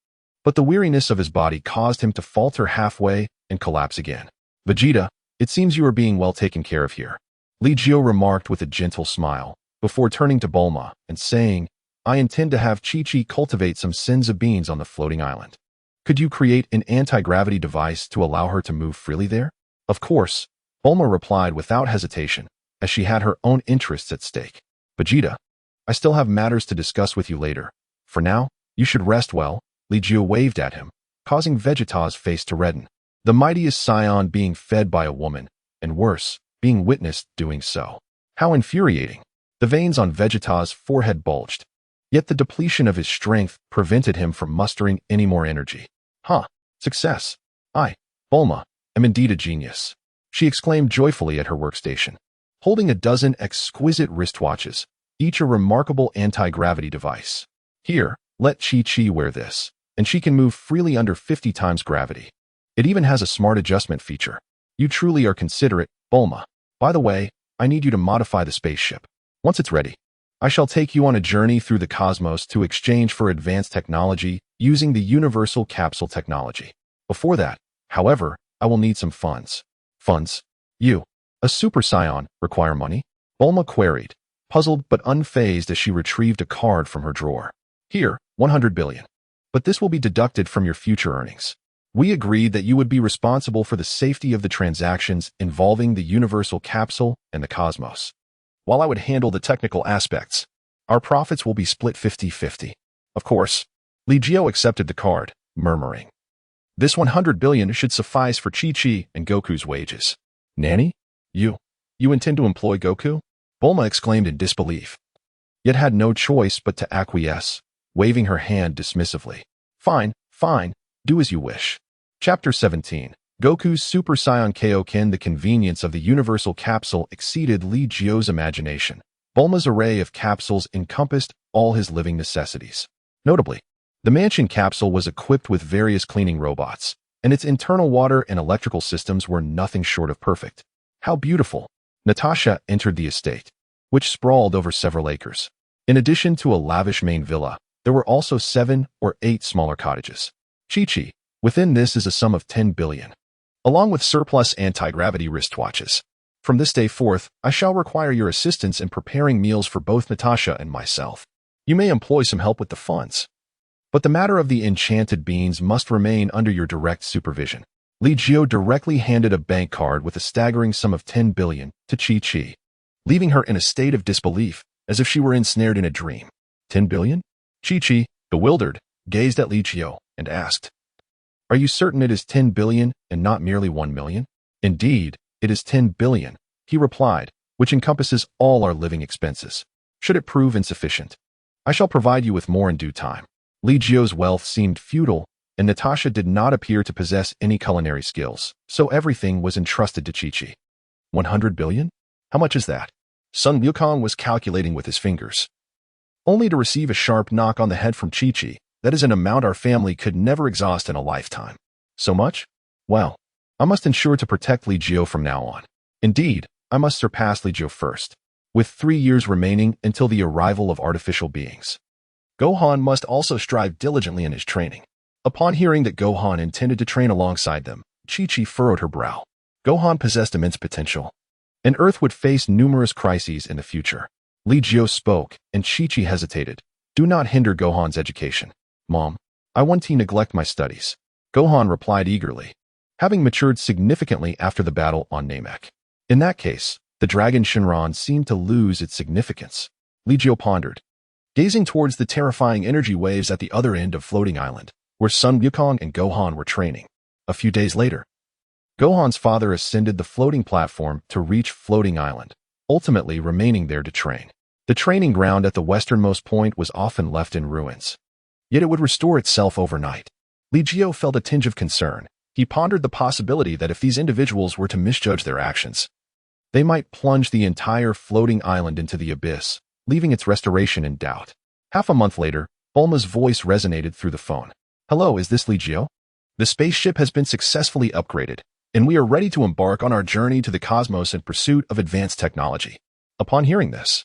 but the weariness of his body caused him to falter halfway and collapse again. Vegeta, it seems you are being well taken care of here. Li Jiu remarked with a gentle smile, before turning to Bulma and saying, I intend to have Chi-Chi cultivate some senzu beans on the floating island. Could you create an anti-gravity device to allow her to move freely there? Of course, Bulma replied without hesitation, as she had her own interests at stake. Vegeta, I still have matters to discuss with you later. For now, you should rest well. Li Jiu waved at him, causing Vegeta's face to redden. The mightiest Scion being fed by a woman, and worse, being witnessed doing so. How infuriating. The veins on Vegeta's forehead bulged. Yet the depletion of his strength prevented him from mustering any more energy. Success. I, Bulma, am indeed a genius. She exclaimed joyfully at her workstation, holding a dozen exquisite wristwatches, each a remarkable anti-gravity device. Here, let Chi-Chi wear this, and she can move freely under 50 times gravity. It even has a smart adjustment feature. You truly are considerate, Bulma. By the way, I need you to modify the spaceship. Once it's ready, I shall take you on a journey through the cosmos to exchange for advanced technology using the universal capsule technology. Before that, however, I will need some funds. Funds? You, a Super Saiyan, require money? Bulma queried, puzzled but unfazed as she retrieved a card from her drawer. Here, 100 billion. But this will be deducted from your future earnings. We agreed that you would be responsible for the safety of the transactions involving the Universal Capsule and the Cosmos. While I would handle the technical aspects, our profits will be split 50-50. Of course, Li Jiu accepted the card, murmuring, "This 100 billion should suffice for Chi-Chi and Goku's wages." "Nanny? You intend to employ Goku?" Bulma exclaimed in disbelief, yet had no choice but to acquiesce, waving her hand dismissively. Fine, do as you wish." Chapter 17. Goku's Super Saiyan Kaioken. The convenience of the Universal Capsule exceeded Li Jiu's imagination. Bulma's array of capsules encompassed all his living necessities. Notably, the mansion capsule was equipped with various cleaning robots, and its internal water and electrical systems were nothing short of perfect. How beautiful! Natasha entered the estate, which sprawled over several acres. In addition to a lavish main villa, there were also 7 or 8 smaller cottages. Chi-Chi, within this is a sum of 10 billion, along with surplus anti-gravity wristwatches. From this day forth, I shall require your assistance in preparing meals for both Natasha and myself. You may employ some help with the funds, but the matter of the enchanted beans must remain under your direct supervision. Li Jiu directly handed a bank card with a staggering sum of 10 billion to Chi-Chi, leaving her in a state of disbelief, as if she were ensnared in a dream. 10 billion? Chi-Chi, bewildered, gazed at Li Jiu and asked, "Are you certain it is 10 billion and not merely 1 million? "Indeed, it is 10 billion, he replied, which encompasses all our living expenses. Should it prove insufficient, I shall provide you with more in due time." Li Jiu's wealth seemed futile, and Natasha did not appear to possess any culinary skills, so everything was entrusted to Chi-Chi. 100 billion? How much is that? Sun Wukong was calculating with his fingers, only to receive a sharp knock on the head from Chi-Chi. That is an amount our family could never exhaust in a lifetime. So much? Well, I must ensure to protect Li Jiu from now on. Indeed, I must surpass Li Jiu first, with 3 years remaining until the arrival of artificial beings. Gohan must also strive diligently in his training. Upon hearing that Gohan intended to train alongside them, Chi-Chi furrowed her brow. Gohan possessed immense potential, and Earth would face numerous crises in the future. Li Jiu spoke, and Chi-Chi hesitated. "Do not hinder Gohan's education. Mom, I want to neglect my studies." Gohan replied eagerly, having matured significantly after the battle on Namek. In that case, the dragon Shinron seemed to lose its significance. Li Jiu pondered, gazing towards the terrifying energy waves at the other end of Floating Island, where Sun Wukong and Gohan were training. A few days later, Gohan's father ascended the floating platform to reach Floating Island, ultimately remaining there to train. The training ground at the westernmost point was often left in ruins, yet it would restore itself overnight. Li Jiu felt a tinge of concern. He pondered the possibility that if these individuals were to misjudge their actions, they might plunge the entire floating island into the abyss, leaving its restoration in doubt. Half a month later, Bulma's voice resonated through the phone. "Hello, is this Li Jiu? The spaceship has been successfully upgraded, and we are ready to embark on our journey to the cosmos in pursuit of advanced technology." Upon hearing this,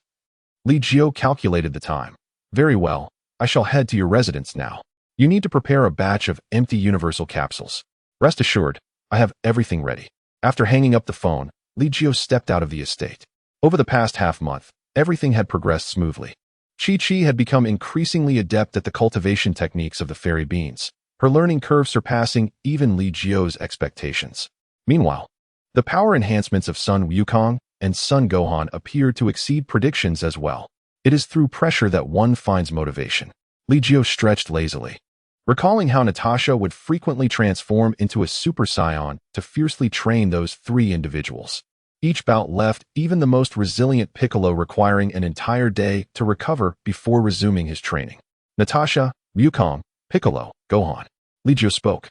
Li Jiu calculated the time. "Very well, I shall head to your residence now. You need to prepare a batch of empty universal capsules. Rest assured, I have everything ready." After hanging up the phone, Li Jiu stepped out of the estate. Over the past half-month, everything had progressed smoothly. Chi-Chi had become increasingly adept at the cultivation techniques of the fairy beans, her learning curve surpassing even Li Jiu's expectations. Meanwhile, the power enhancements of Sun Wukong and Sun Gohan appeared to exceed predictions as well. It is through pressure that one finds motivation. Li Jiu stretched lazily, recalling how Natasha would frequently transform into a Super Saiyan to fiercely train those 3 individuals. Each bout left even the most resilient Piccolo requiring an entire day to recover before resuming his training. Natasha, Wukong, Piccolo, Gohan. Li Jiu spoke,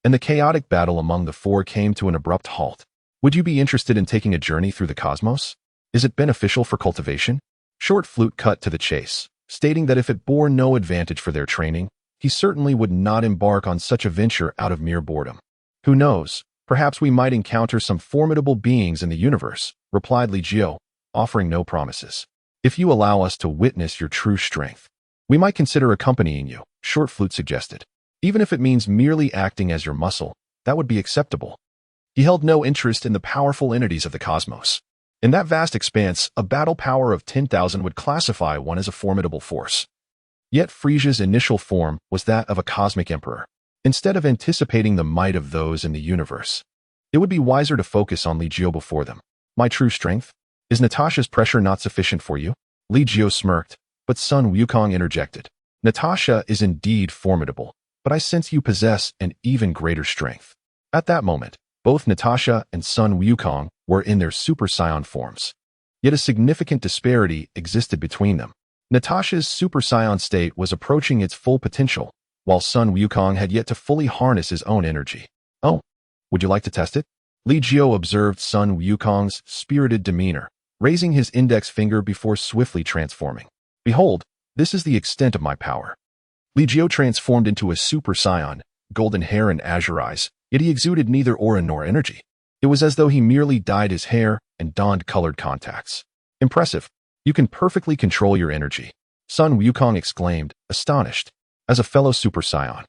and the chaotic battle among the 4 came to an abrupt halt. "Would you be interested in taking a journey through the cosmos? Is it beneficial for cultivation?" Short Flute cut to the chase, stating that if it bore no advantage for their training, he certainly would not embark on such a venture out of mere boredom. "Who knows? Perhaps we might encounter some formidable beings in the universe," replied Li Jiu, offering no promises. "If you allow us to witness your true strength, we might consider accompanying you," Short Flute suggested. "Even if it means merely acting as your muscle, that would be acceptable." He held no interest in the powerful entities of the cosmos, In that vast expanse, a battle power of 10,000 would classify one as a formidable force. Yet Frieza's initial form was that of a cosmic emperor. Instead of anticipating the might of those in the universe, it would be wiser to focus on Li Jiu before them. My true strength? Is Natasha's pressure not sufficient for you? Li Jiu smirked, but Sun Wukong interjected. Natasha is indeed formidable, but I sense you possess an even greater strength. At that moment, both Natasha and Sun Wukong were in their Super Saiyan forms. Yet a significant disparity existed between them. Natasha's Super Saiyan state was approaching its full potential, while Sun Wukong had yet to fully harness his own energy. Oh, would you like to test it? Li Jiu observed Sun Wukong's spirited demeanor, raising his index finger before swiftly transforming. Behold, this is the extent of my power. Li Jiu transformed into a Super Saiyan, golden hair and azure eyes, yet he exuded neither aura nor energy. It was as though he merely dyed his hair and donned colored contacts. Impressive. You can perfectly control your energy. Sun Wukong exclaimed, astonished. As a fellow Super Saiyan,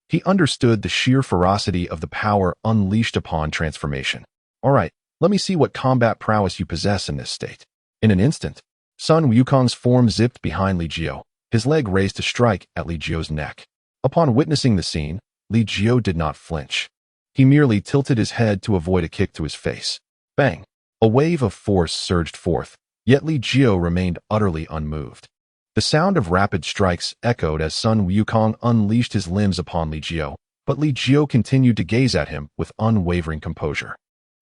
he understood the sheer ferocity of the power unleashed upon transformation. All right, let me see what combat prowess you possess in this state. In an instant, Sun Wukong's form zipped behind Li Jiu, his leg raised to strike at Li Jiu's neck. Upon witnessing the scene, Li Jiu did not flinch. He merely tilted his head to avoid a kick to his face. Bang! A wave of force surged forth, yet Li Jiu remained utterly unmoved. The sound of rapid strikes echoed as Sun Wukong unleashed his limbs upon Li Jiu, but Li Jiu continued to gaze at him with unwavering composure.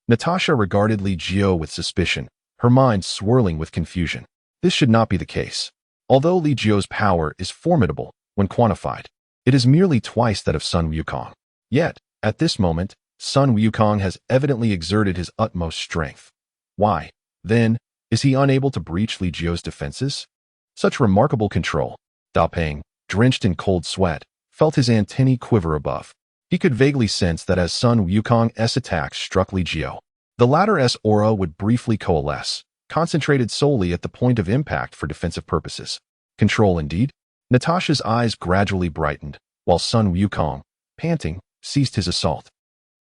Natasha regarded Li Jiu with suspicion, her mind swirling with confusion. This should not be the case. Although Li Jiu's power is formidable when quantified, it is merely twice that of Sun Wukong. Yet, at this moment, Sun Wukong has evidently exerted his utmost strength. Why, then, is he unable to breach Li Jiu's defenses? Such remarkable control. Dao Peng, drenched in cold sweat, felt his antennae quiver above. He could vaguely sense that as Sun Wukong's attacks struck Li Jiu, the latter's aura would briefly coalesce, concentrated solely at the point of impact for defensive purposes. Control indeed. Natasha's eyes gradually brightened, while Sun Wukong, panting, ceased his assault.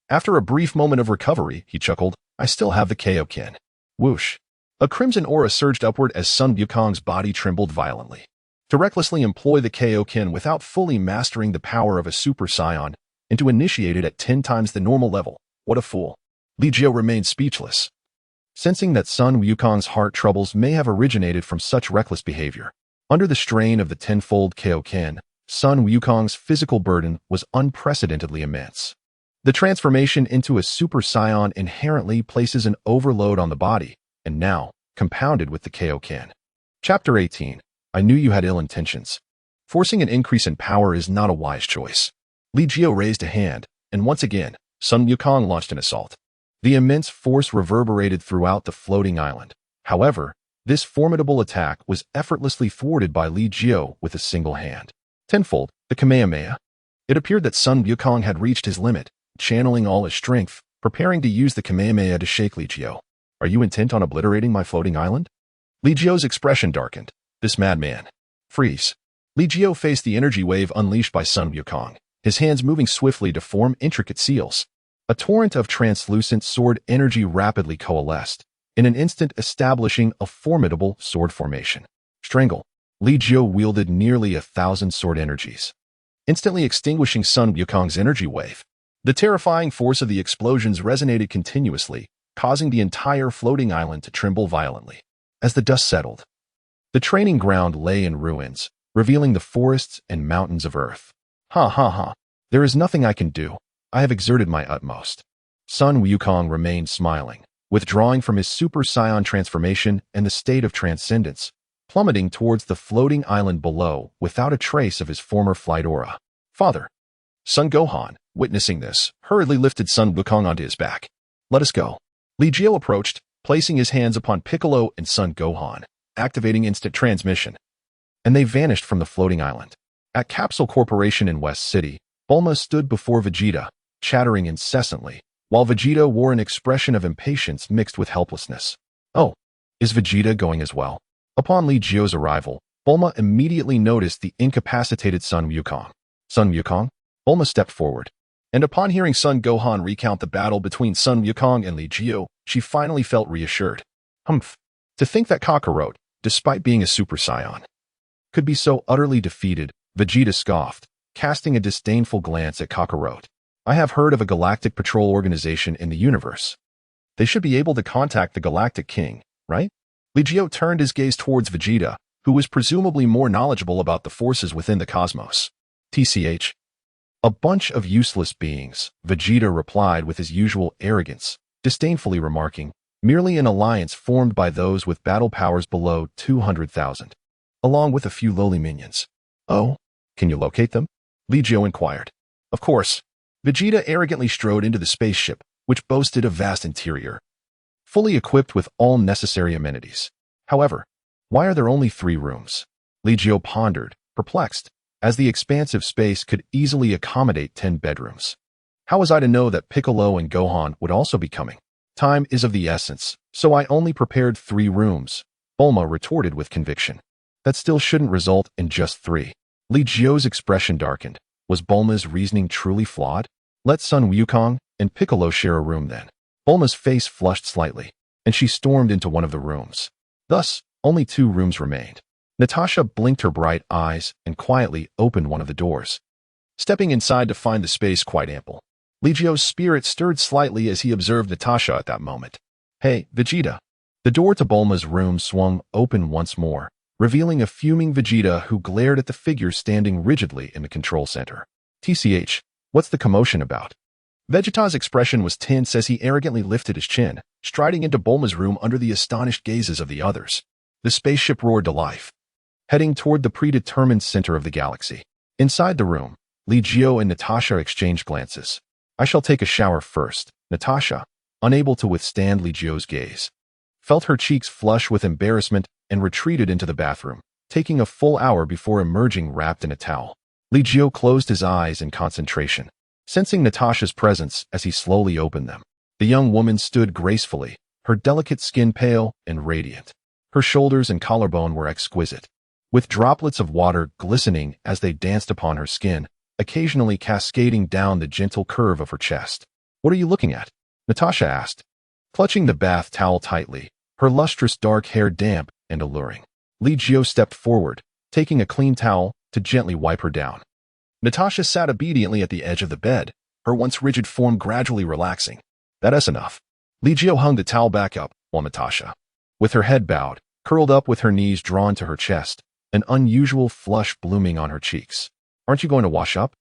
After a brief moment of recovery, he chuckled, I still have the Kaioken. Whoosh. A crimson aura surged upward as Sun Wukong's body trembled violently. To recklessly employ the Kaioken without fully mastering the power of a Super Saiyan, and to initiate it at 10 times the normal level, what a fool. Li Jiu remained speechless. Sensing that Sun Wukong's heart troubles may have originated from such reckless behavior, under the strain of the tenfold Kaioken, Sun Wukong's physical burden was unprecedentedly immense. The transformation into a Super Saiyan inherently places an overload on the body, and now, compounded with the Kaioken. Chapter 18. I knew you had ill intentions. Forcing an increase in power is not a wise choice. Li Jiu raised a hand, and once again, Sun Wukong launched an assault. The immense force reverberated throughout the floating island. However, this formidable attack was effortlessly thwarted by Li Jiu with a single hand. Tenfold, the Kamehameha. It appeared that Sun Wukong had reached his limit, channeling all his strength, preparing to use the Kamehameha to shake Li Jiu. Are you intent on obliterating my floating island? Li Jiu's expression darkened. This madman. Freeze. Li Jiu faced the energy wave unleashed by Sun Wukong, his hands moving swiftly to form intricate seals. A torrent of translucent sword energy rapidly coalesced, in an instant establishing a formidable sword formation. Strangle. Li Jiu wielded nearly 1,000 sword energies, instantly extinguishing Sun Wukong's energy wave. The terrifying force of the explosions resonated continuously, causing the entire floating island to tremble violently. As the dust settled, the training ground lay in ruins, revealing the forests and mountains of Earth. Ha ha ha. There is nothing I can do. I have exerted my utmost. Sun Wukong remained smiling, withdrawing from his Super Saiyan transformation and the state of transcendence, plummeting towards the floating island below without a trace of his former flight aura. Father. Son Gohan, witnessing this, hurriedly lifted Sun Wukong onto his back. Let us go. Li Jiu approached, placing his hands upon Piccolo and Son Gohan, activating instant transmission. And they vanished from the floating island. At Capsule Corporation in West City, Bulma stood before Vegeta, chattering incessantly, while Vegeta wore an expression of impatience mixed with helplessness. Oh, is Vegeta going as well? Upon Li Jiu's arrival, Bulma immediately noticed the incapacitated Sun Wukong. Sun Wukong? Bulma stepped forward, and upon hearing Son Gohan recount the battle between Sun Wukong and Li Jiu, she finally felt reassured. Humph. To think that Kakarot, despite being a Super Saiyan, could be so utterly defeated, Vegeta scoffed, casting a disdainful glance at Kakarot. I have heard of a galactic patrol organization in the universe. They should be able to contact the Galactic King, right? Li Jiu turned his gaze towards Vegeta, who was presumably more knowledgeable about the forces within the cosmos. TCH. A bunch of useless beings, Vegeta replied with his usual arrogance, disdainfully remarking, merely an alliance formed by those with battle powers below 200,000, along with a few lowly minions. Oh, can you locate them? Li Jiu inquired. Of course. Vegeta arrogantly strode into the spaceship, which boasted a vast interior, fully equipped with all necessary amenities. However, why are there only 3 rooms? Li Jiu pondered, perplexed, as the expansive space could easily accommodate 10 bedrooms. How was I to know that Piccolo and Gohan would also be coming? Time is of the essence, so I only prepared 3 rooms, Bulma retorted with conviction. That still shouldn't result in just 3. Li Jiu's expression darkened. Was Bulma's reasoning truly flawed? Let Sun Wukong and Piccolo share a room then. Bulma's face flushed slightly, and she stormed into one of the rooms. Thus, only 2 rooms remained. Natasha blinked her bright eyes and quietly opened one of the doors, stepping inside to find the space quite ample. Li Jiu's spirit stirred slightly as he observed Natasha at that moment. Hey, Vegeta. The door to Bulma's room swung open once more, revealing a fuming Vegeta who glared at the figure standing rigidly in the control center. TCH, what's the commotion about? Vegeta's expression was tense as he arrogantly lifted his chin, striding into Bulma's room under the astonished gazes of the others. The spaceship roared to life, heading toward the predetermined center of the galaxy. Inside the room, Li Jiu and Natasha exchanged glances. I shall take a shower first. Natasha, unable to withstand Li Jiu's gaze, felt her cheeks flush with embarrassment and retreated into the bathroom, taking a full hour before emerging wrapped in a towel. Li Jiu closed his eyes in concentration, sensing Natasha's presence as he slowly opened them. The young woman stood gracefully, her delicate skin pale and radiant. Her shoulders and collarbone were exquisite, with droplets of water glistening as they danced upon her skin, occasionally cascading down the gentle curve of her chest. What are you looking at? Natasha asked, clutching the bath towel tightly, her lustrous dark hair damp and alluring. Li Jiu stepped forward, taking a clean towel to gently wipe her down. Natasha sat obediently at the edge of the bed, her once rigid form gradually relaxing. That's enough. Li Jiu hung the towel back up, while Natasha, with her head bowed, curled up with her knees drawn to her chest, an unusual flush blooming on her cheeks. Aren't you going to wash up?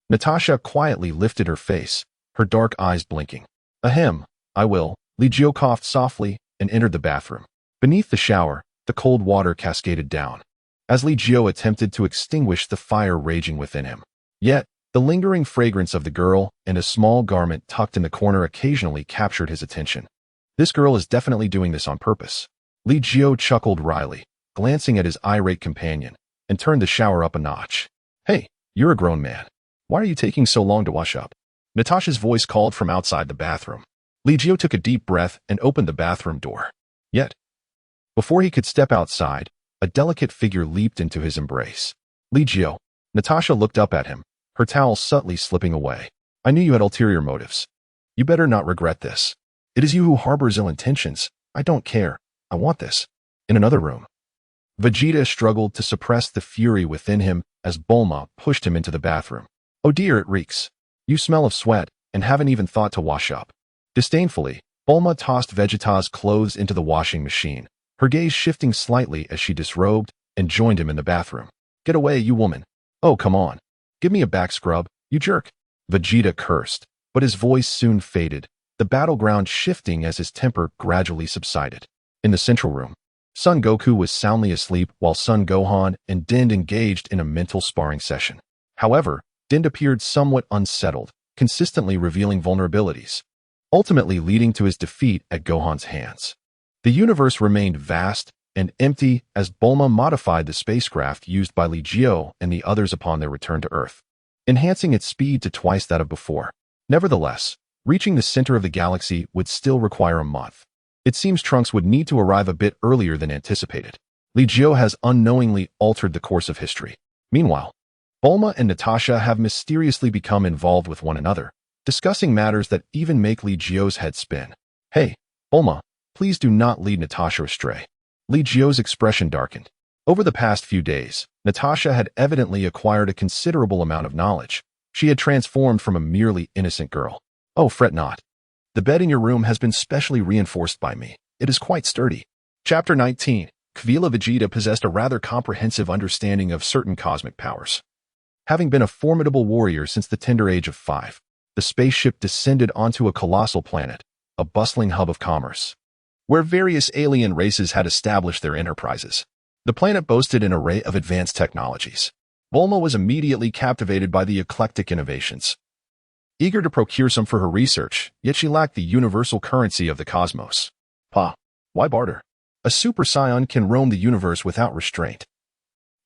Natasha quietly lifted her face, her dark eyes blinking. Ahem, I will. Li Jiu coughed softly and entered the bathroom. Beneath the shower, the cold water cascaded down, as Li Jiu attempted to extinguish the fire raging within him. Yet, the lingering fragrance of the girl and a small garment tucked in the corner occasionally captured his attention. This girl is definitely doing this on purpose. Li Jiu chuckled wryly, glancing at his irate companion, and turned the shower up a notch. Hey, you're a grown man. Why are you taking so long to wash up? Natasha's voice called from outside the bathroom. Li Jiu took a deep breath and opened the bathroom door. Yet, before he could step outside, a delicate figure leaped into his embrace. Li Jiu. Natasha looked up at him, her towel subtly slipping away. I knew you had ulterior motives. You better not regret this. It is you who harbors ill intentions. I don't care. I want this. In another room. Vegeta struggled to suppress the fury within him as Bulma pushed him into the bathroom. Oh dear, it reeks. You smell of sweat and haven't even thought to wash up. Disdainfully, Bulma tossed Vegeta's clothes into the washing machine, her gaze shifting slightly as she disrobed and joined him in the bathroom. Get away, you woman. Oh, come on. Give me a back scrub, you jerk. Vegeta cursed, but his voice soon faded, the battleground shifting as his temper gradually subsided. In the central room, Son Goku was soundly asleep while Son Gohan and Din engaged in a mental sparring session. However, Din appeared somewhat unsettled, consistently revealing vulnerabilities, ultimately leading to his defeat at Gohan's hands. The universe remained vast and empty as Bulma modified the spacecraft used by Li Jiu and the others upon their return to Earth, enhancing its speed to twice that of before. Nevertheless, reaching the center of the galaxy would still require a month. It seems Trunks would need to arrive a bit earlier than anticipated. Li Jiu has unknowingly altered the course of history. Meanwhile, Bulma and Natasha have mysteriously become involved with one another, discussing matters that even make Li Jiu's head spin. Hey, Bulma, Please do not lead Natasha astray. Li Jiu's expression darkened. Over the past few days, Natasha had evidently acquired a considerable amount of knowledge. She had transformed from a merely innocent girl. Oh, fret not. The bed in your room has been specially reinforced by me. It is quite sturdy. Chapter 19. Vegeta possessed a rather comprehensive understanding of certain cosmic powers. Having been a formidable warrior since the tender age of 5, the spaceship descended onto a colossal planet, a bustling hub of commerce, where various alien races had established their enterprises. The planet boasted an array of advanced technologies. Bulma was immediately captivated by the eclectic innovations. Eager to procure some for her research, yet she lacked the universal currency of the cosmos. Why barter? A Super Saiyan can roam the universe without restraint.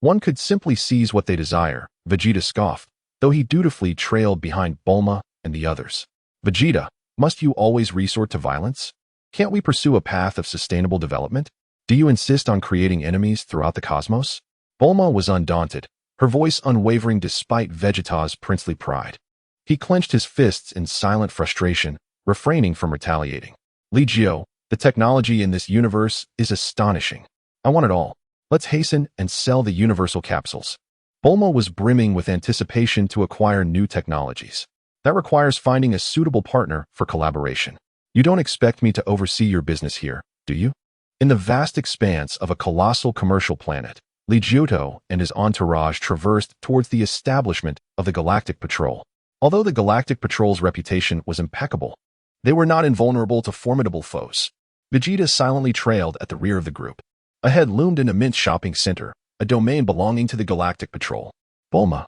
One could simply seize what they desire, Vegeta scoffed, though he dutifully trailed behind Bulma and the others. Vegeta, must you always resort to violence? Can't we pursue a path of sustainable development? Do you insist on creating enemies throughout the cosmos? Bulma was undaunted, her voice unwavering despite Vegeta's princely pride. He clenched his fists in silent frustration, refraining from retaliating. Li Jiu, the technology in this universe is astonishing. I want it all. Let's hasten and sell the universal capsules. Bulma was brimming with anticipation to acquire new technologies. That requires finding a suitable partner for collaboration. You don't expect me to oversee your business here, do you? In the vast expanse of a colossal commercial planet, Li Jiu and his entourage traversed towards the establishment of the Galactic Patrol. Although the Galactic Patrol's reputation was impeccable, they were not invulnerable to formidable foes. Vegeta silently trailed at the rear of the group. Ahead loomed an immense shopping center, a domain belonging to the Galactic Patrol. Bulma,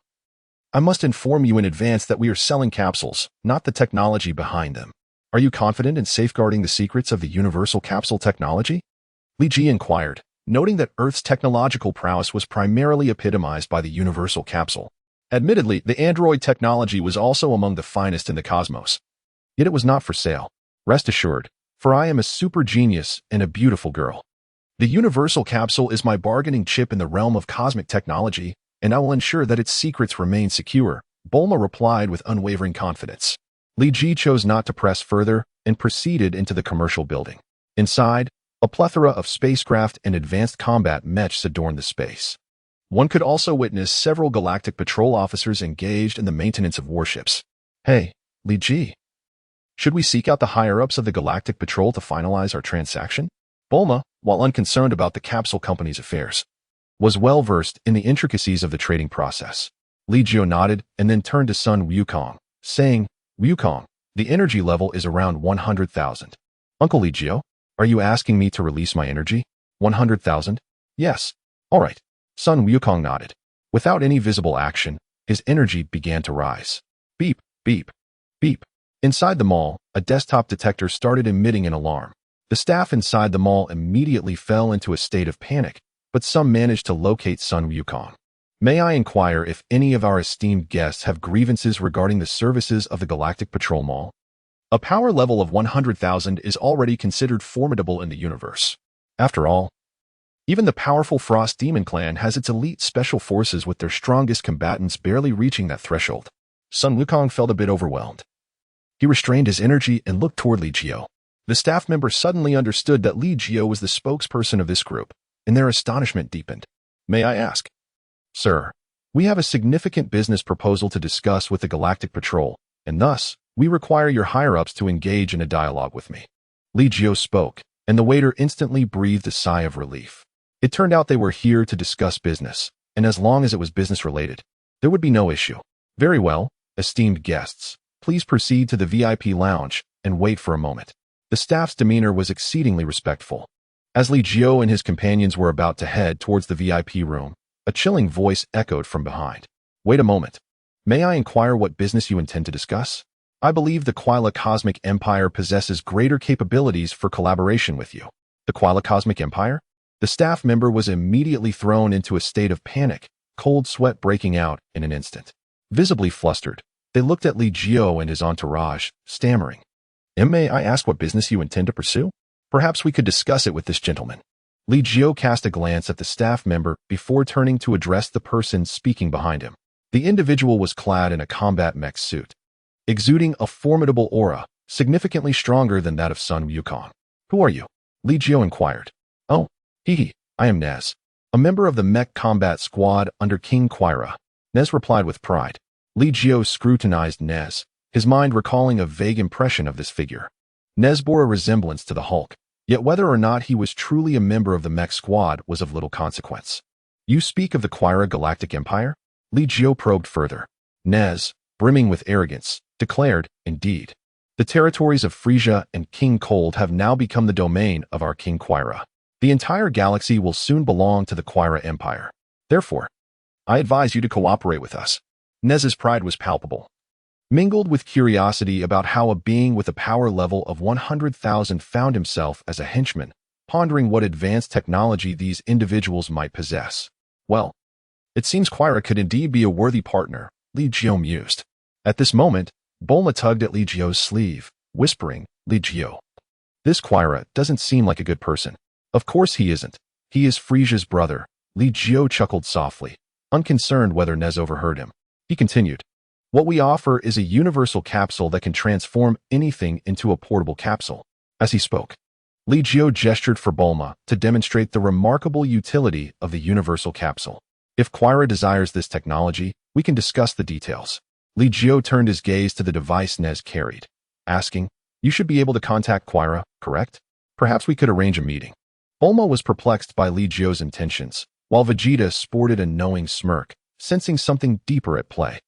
I must inform you in advance that we are selling capsules, not the technology behind them. Are you confident in safeguarding the secrets of the universal capsule technology? Li Ji inquired, noting that Earth's technological prowess was primarily epitomized by the universal capsule. Admittedly, the android technology was also among the finest in the cosmos. Yet it was not for sale. Rest assured, for I am a super genius and a beautiful girl. The universal capsule is my bargaining chip in the realm of cosmic technology, and I will ensure that its secrets remain secure, Bulma replied with unwavering confidence. Li Ji chose not to press further and proceeded into the commercial building. Inside, a plethora of spacecraft and advanced combat mechs adorned the space. One could also witness several Galactic Patrol officers engaged in the maintenance of warships. Hey, Li Ji. Should we seek out the higher-ups of the Galactic Patrol to finalize our transaction? Bulma, while unconcerned about the capsule company's affairs, was well-versed in the intricacies of the trading process. Li Jiu nodded and then turned to Sun Wukong, saying, Wukong, the energy level is around 100,000. Uncle Li Jiu, are you asking me to release my energy? 100,000? Yes. All right. Sun Wukong nodded. Without any visible action, his energy began to rise. Beep, beep, beep. Inside the mall, a desktop detector started emitting an alarm. The staff inside the mall immediately fell into a state of panic, but some managed to locate Sun Wukong. May I inquire if any of our esteemed guests have grievances regarding the services of the Galactic Patrol Mall? A power level of 100,000 is already considered formidable in the universe. After all, even the powerful Frost Demon Clan has its elite special forces with their strongest combatants barely reaching that threshold. Sun Wukong felt a bit overwhelmed. He restrained his energy and looked toward Li Jiu. The staff member suddenly understood that Li Jiu was the spokesperson of this group, and their astonishment deepened. May I ask? Sir, we have a significant business proposal to discuss with the Galactic Patrol, and thus, we require your higher-ups to engage in a dialogue with me. Li Jiu spoke, and the waiter instantly breathed a sigh of relief. It turned out they were here to discuss business, and as long as it was business-related, there would be no issue. Very well, esteemed guests, please proceed to the VIP lounge and wait for a moment. The staff's demeanor was exceedingly respectful. As Li Jiu and his companions were about to head towards the VIP room, a chilling voice echoed from behind. Wait a moment. May I inquire what business you intend to discuss? I believe the Quila Cosmic Empire possesses greater capabilities for collaboration with you. The Quila Cosmic Empire? The staff member was immediately thrown into a state of panic, cold sweat breaking out in an instant. Visibly flustered, they looked at Li Jiu and his entourage, stammering. May I ask what business you intend to pursue? Perhaps we could discuss it with this gentleman. Li Jiu cast a glance at the staff member before turning to address the person speaking behind him. The individual was clad in a combat mech suit, exuding a formidable aura, significantly stronger than that of Sun Wukong. Who are you? Li Jiu inquired. Oh, I am Nez, a member of the mech combat squad under King Quira. Nez replied with pride. Li Jiu scrutinized Nez, his mind recalling a vague impression of this figure. Nez bore a resemblance to the Hulk, yet whether or not he was truly a member of the mech squad was of little consequence. You speak of the Quira Galactic Empire? Li Jiu probed further. Nez, brimming with arrogance, declared, indeed. The territories of Frieza and King Cold have now become the domain of our King Quira. The entire galaxy will soon belong to the Quira Empire. Therefore, I advise you to cooperate with us. Nez's pride was palpable, mingled with curiosity about how a being with a power level of 100,000 found himself as a henchman, pondering what advanced technology these individuals might possess. Well, it seems Quira could indeed be a worthy partner, Li Jiu mused. At this moment, Bulma tugged at Li Jiu's sleeve, whispering, Li Jiu, this Quira doesn't seem like a good person. Of course he isn't. He is Frieza's brother. Li Jiu chuckled softly, unconcerned whether Nez overheard him. He continued, what we offer is a universal capsule that can transform anything into a portable capsule. As he spoke, Li Jiu gestured for Bulma to demonstrate the remarkable utility of the universal capsule. If Quira desires this technology, we can discuss the details. Li Jiu turned his gaze to the device Nez carried, asking, you should be able to contact Quira, correct? Perhaps we could arrange a meeting. Bulma was perplexed by Li Jiu's intentions, while Vegeta sported a knowing smirk, sensing something deeper at play.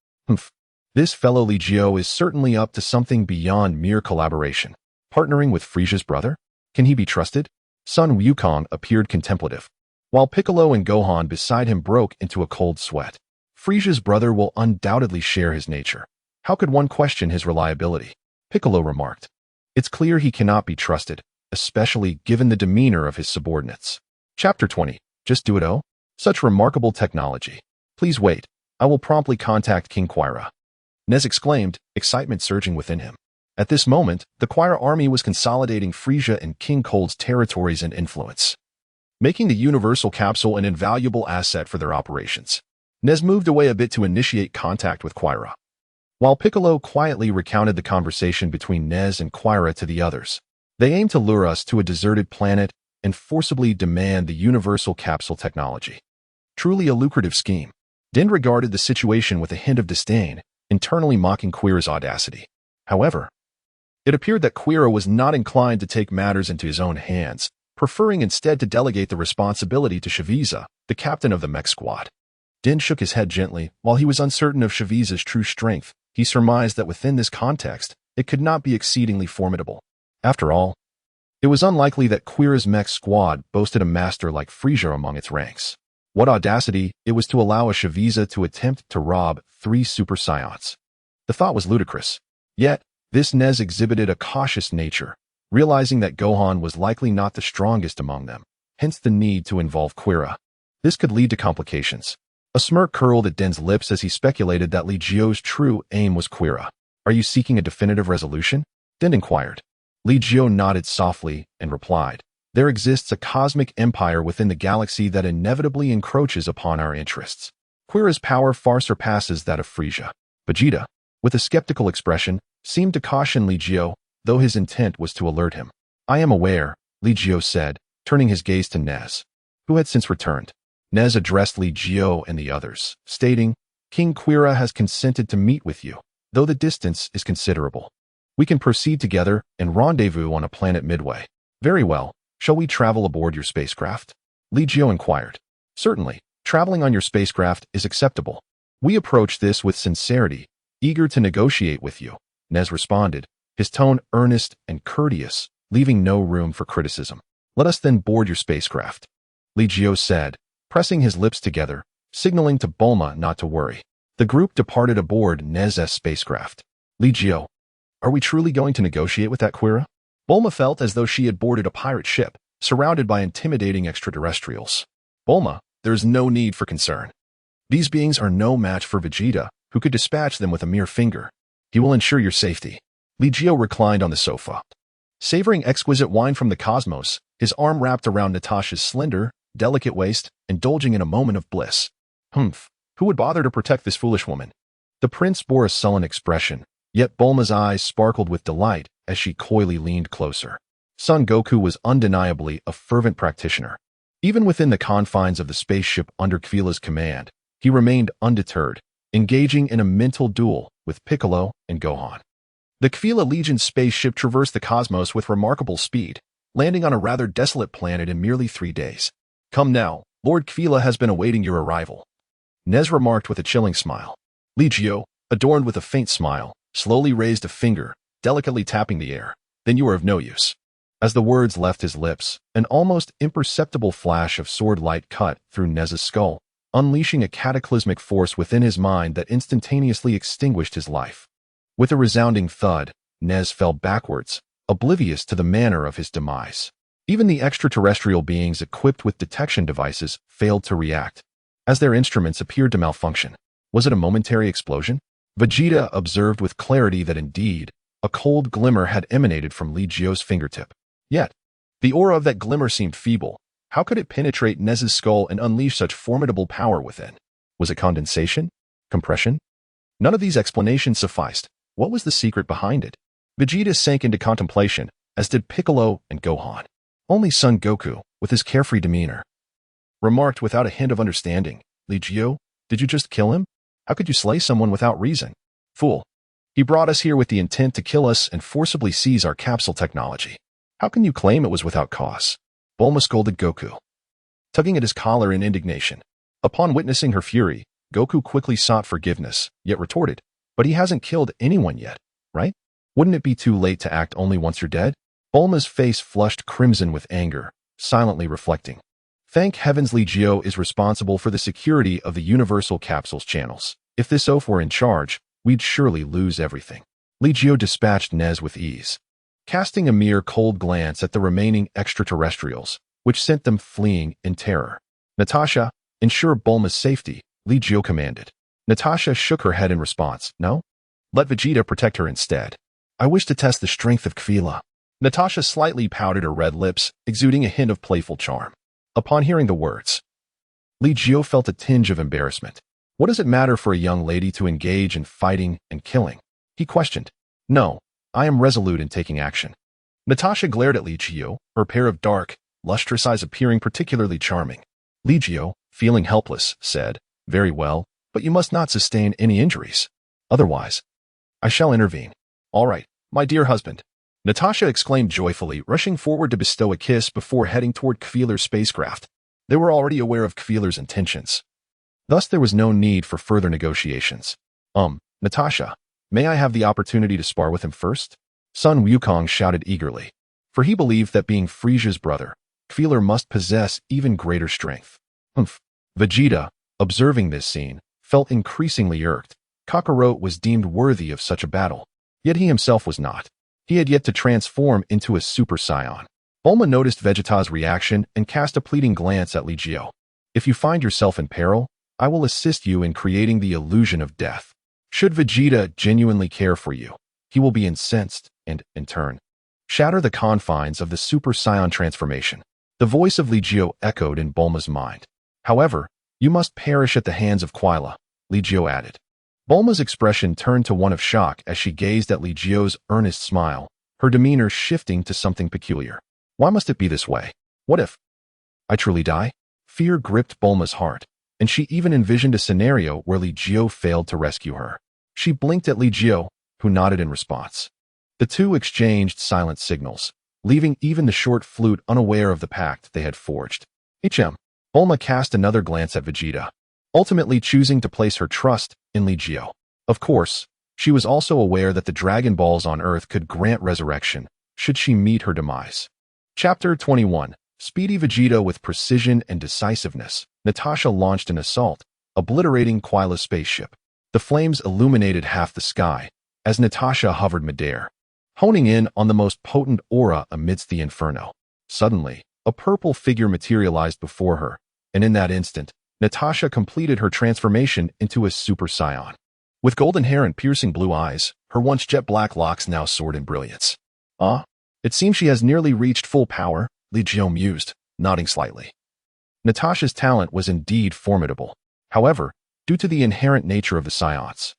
This fellow Li Jiu is certainly up to something beyond mere collaboration. Partnering with Frieza's brother? Can he be trusted? Sun Wukong appeared contemplative, while Piccolo and Gohan beside him broke into a cold sweat. Frieza's brother will undoubtedly share his nature. How could one question his reliability? Piccolo remarked. It's clear he cannot be trusted, especially given the demeanor of his subordinates. Chapter 20. Just do it, oh? Such remarkable technology. Please wait. I will promptly contact King Quira. Nez exclaimed, excitement surging within him. At this moment, the Quira army was consolidating Frieza and King Cold's territories and influence, making the universal capsule an invaluable asset for their operations. Nez moved away a bit to initiate contact with Quira, while Piccolo quietly recounted the conversation between Nez and Quira to the others. They aim to lure us to a deserted planet and forcibly demand the universal capsule technology. Truly a lucrative scheme. Din regarded the situation with a hint of disdain, internally mocking Quira's audacity. However, it appeared that Quira was not inclined to take matters into his own hands, preferring instead to delegate the responsibility to Frieza, the captain of the mech squad. Din shook his head gently. While he was uncertain of Frieza's true strength, he surmised that within this context, it could not be exceedingly formidable. After all, it was unlikely that Quira's mech squad boasted a master like Frieza among its ranks. What audacity it was to allow a Frieza to attempt to rob 3 Super Saiyans. The thought was ludicrous. Yet, this Nez exhibited a cautious nature, realizing that Gohan was likely not the strongest among them, hence the need to involve Quira. This could lead to complications. A smirk curled at Din's lips as he speculated that Li Jiu's true aim was Quira. Are you seeking a definitive resolution? Din inquired. Li Jiu nodded softly and replied, there exists a cosmic empire within the galaxy that inevitably encroaches upon our interests. Quira's power far surpasses that of Frieza. Vegeta, with a skeptical expression, seemed to caution Li Jiu, though his intent was to alert him. I am aware, Li Jiu said, turning his gaze to Nez, who had since returned. Nez addressed Li Jiu and the others, stating, King Quira has consented to meet with you, though the distance is considerable. We can proceed together and rendezvous on a planet midway. Very well. Shall we travel aboard your spacecraft? Li Jiu inquired. Certainly, traveling on your spacecraft is acceptable. We approach this with sincerity, eager to negotiate with you, Nez responded, his tone earnest and courteous, leaving no room for criticism. Let us then board your spacecraft, Li Jiu said, pressing his lips together, signaling to Bulma not to worry. The group departed aboard Nez's spacecraft. Li Jiu, are we truly going to negotiate with that Quira? Bulma felt as though she had boarded a pirate ship, surrounded by intimidating extraterrestrials. Bulma, there is no need for concern. These beings are no match for Vegeta, who could dispatch them with a mere finger. He will ensure your safety. Li Jiu reclined on the sofa, savoring exquisite wine from the cosmos, his arm wrapped around Natasha's slender, delicate waist, indulging in a moment of bliss. Who would bother to protect this foolish woman? The prince bore a sullen expression, yet Bulma's eyes sparkled with delight as she coyly leaned closer. Son Goku was undeniably a fervent practitioner. Even within the confines of the spaceship under Kvila's command, he remained undeterred, engaging in a mental duel with Piccolo and Gohan. The Kvila Legion spaceship traversed the cosmos with remarkable speed, landing on a rather desolate planet in merely 3 days. "Come now, Lord Kvila has been awaiting your arrival," Nez remarked with a chilling smile. Li Jiu, adorned with a faint smile, slowly raised a finger, delicately tapping the air. "Then you are of no use." As the words left his lips, an almost imperceptible flash of sword light cut through Nez's skull, unleashing a cataclysmic force within his mind that instantaneously extinguished his life. With a resounding thud, Nez fell backwards, oblivious to the manner of his demise. Even the extraterrestrial beings equipped with detection devices failed to react, as their instruments appeared to malfunction. Was it a momentary explosion? Vegeta observed with clarity that indeed, a cold glimmer had emanated from Li Jiu's fingertip. Yet, the aura of that glimmer seemed feeble. How could it penetrate Nez's skull and unleash such formidable power within? Was it condensation? Compression? None of these explanations sufficed. What was the secret behind it? Vegeta sank into contemplation, as did Piccolo and Gohan. Only Son Goku, with his carefree demeanor, remarked without a hint of understanding, "Li Jiu, did you just kill him? How could you slay someone without reason? Fool. He brought us here with the intent to kill us and forcibly seize our capsule technology. How can you claim it was without cause?" Bulma scolded Goku, tugging at his collar in indignation. Upon witnessing her fury, Goku quickly sought forgiveness, yet retorted, "But he hasn't killed anyone yet, right? Wouldn't it be too late to act only once you're dead?" Bulma's face flushed crimson with anger, silently reflecting. Thank heavens Li Jiu is responsible for the security of the Universal Capsule's channels. If this oaf were in charge, we'd surely lose everything. Li Jiu dispatched Nez with ease, casting a mere cold glance at the remaining extraterrestrials, which sent them fleeing in terror. "Natasha, ensure Bulma's safety," Li Jiu commanded. Natasha shook her head in response. "No? Let Vegeta protect her instead. I wish to test the strength of Kvila." Natasha slightly pouted her red lips, exuding a hint of playful charm. Upon hearing the words, Li Jiu felt a tinge of embarrassment. What does it matter for a young lady to engage in fighting and killing? He questioned. "No, I am resolute in taking action." Natasha glared at Li Jiu, her pair of dark, lustrous eyes appearing particularly charming. Li Jiu, feeling helpless, said, "Very well, but you must not sustain any injuries. Otherwise, I shall intervene." "All right, my dear husband," Natasha exclaimed joyfully, rushing forward to bestow a kiss before heading toward Kvila's spacecraft. They were already aware of Kvila's intentions. Thus there was no need for further negotiations. Natasha, may I have the opportunity to spar with him first?" Sun Wukong shouted eagerly, for he believed that being Frieza's brother, Kvila must possess even greater strength. Vegeta, observing this scene, felt increasingly irked. Kakarot was deemed worthy of such a battle, yet he himself was not. He had yet to transform into a Super Saiyan. Bulma noticed Vegeta's reaction and cast a pleading glance at Li Jiu. "If you find yourself in peril, I will assist you in creating the illusion of death. Should Vegeta genuinely care for you, he will be incensed and, in turn, shatter the confines of the Super Saiyan transformation." The voice of Li Jiu echoed in Bulma's mind. "However, you must perish at the hands of Kvila," Li Jiu added. Bulma's expression turned to one of shock as she gazed at Li Jiu's earnest smile, her demeanor shifting to something peculiar. Why must it be this way? What if I truly die? Fear gripped Bulma's heart, and she even envisioned a scenario where Li Jiu failed to rescue her. She blinked at Li Jiu, who nodded in response. The two exchanged silent signals, leaving even the short flute unaware of the pact they had forged. Bulma cast another glance at Vegeta, ultimately choosing to place her trust in Li Jiu. Of course, she was also aware that the Dragon Balls on Earth could grant resurrection, should she meet her demise. Chapter 21. Speedy Vegeta. With precision and decisiveness, Natasha launched an assault, obliterating Kvila's spaceship. The flames illuminated half the sky, as Natasha hovered midair, honing in on the most potent aura amidst the inferno. Suddenly, a purple figure materialized before her, and in that instant, Natasha completed her transformation into a Super Saiyan. With golden hair and piercing blue eyes, her once jet-black locks now soared in brilliance. It seems she has nearly reached full power," Li Jiu mused, nodding slightly. Natasha's talent was indeed formidable. However, due to the inherent nature of the Saiyans,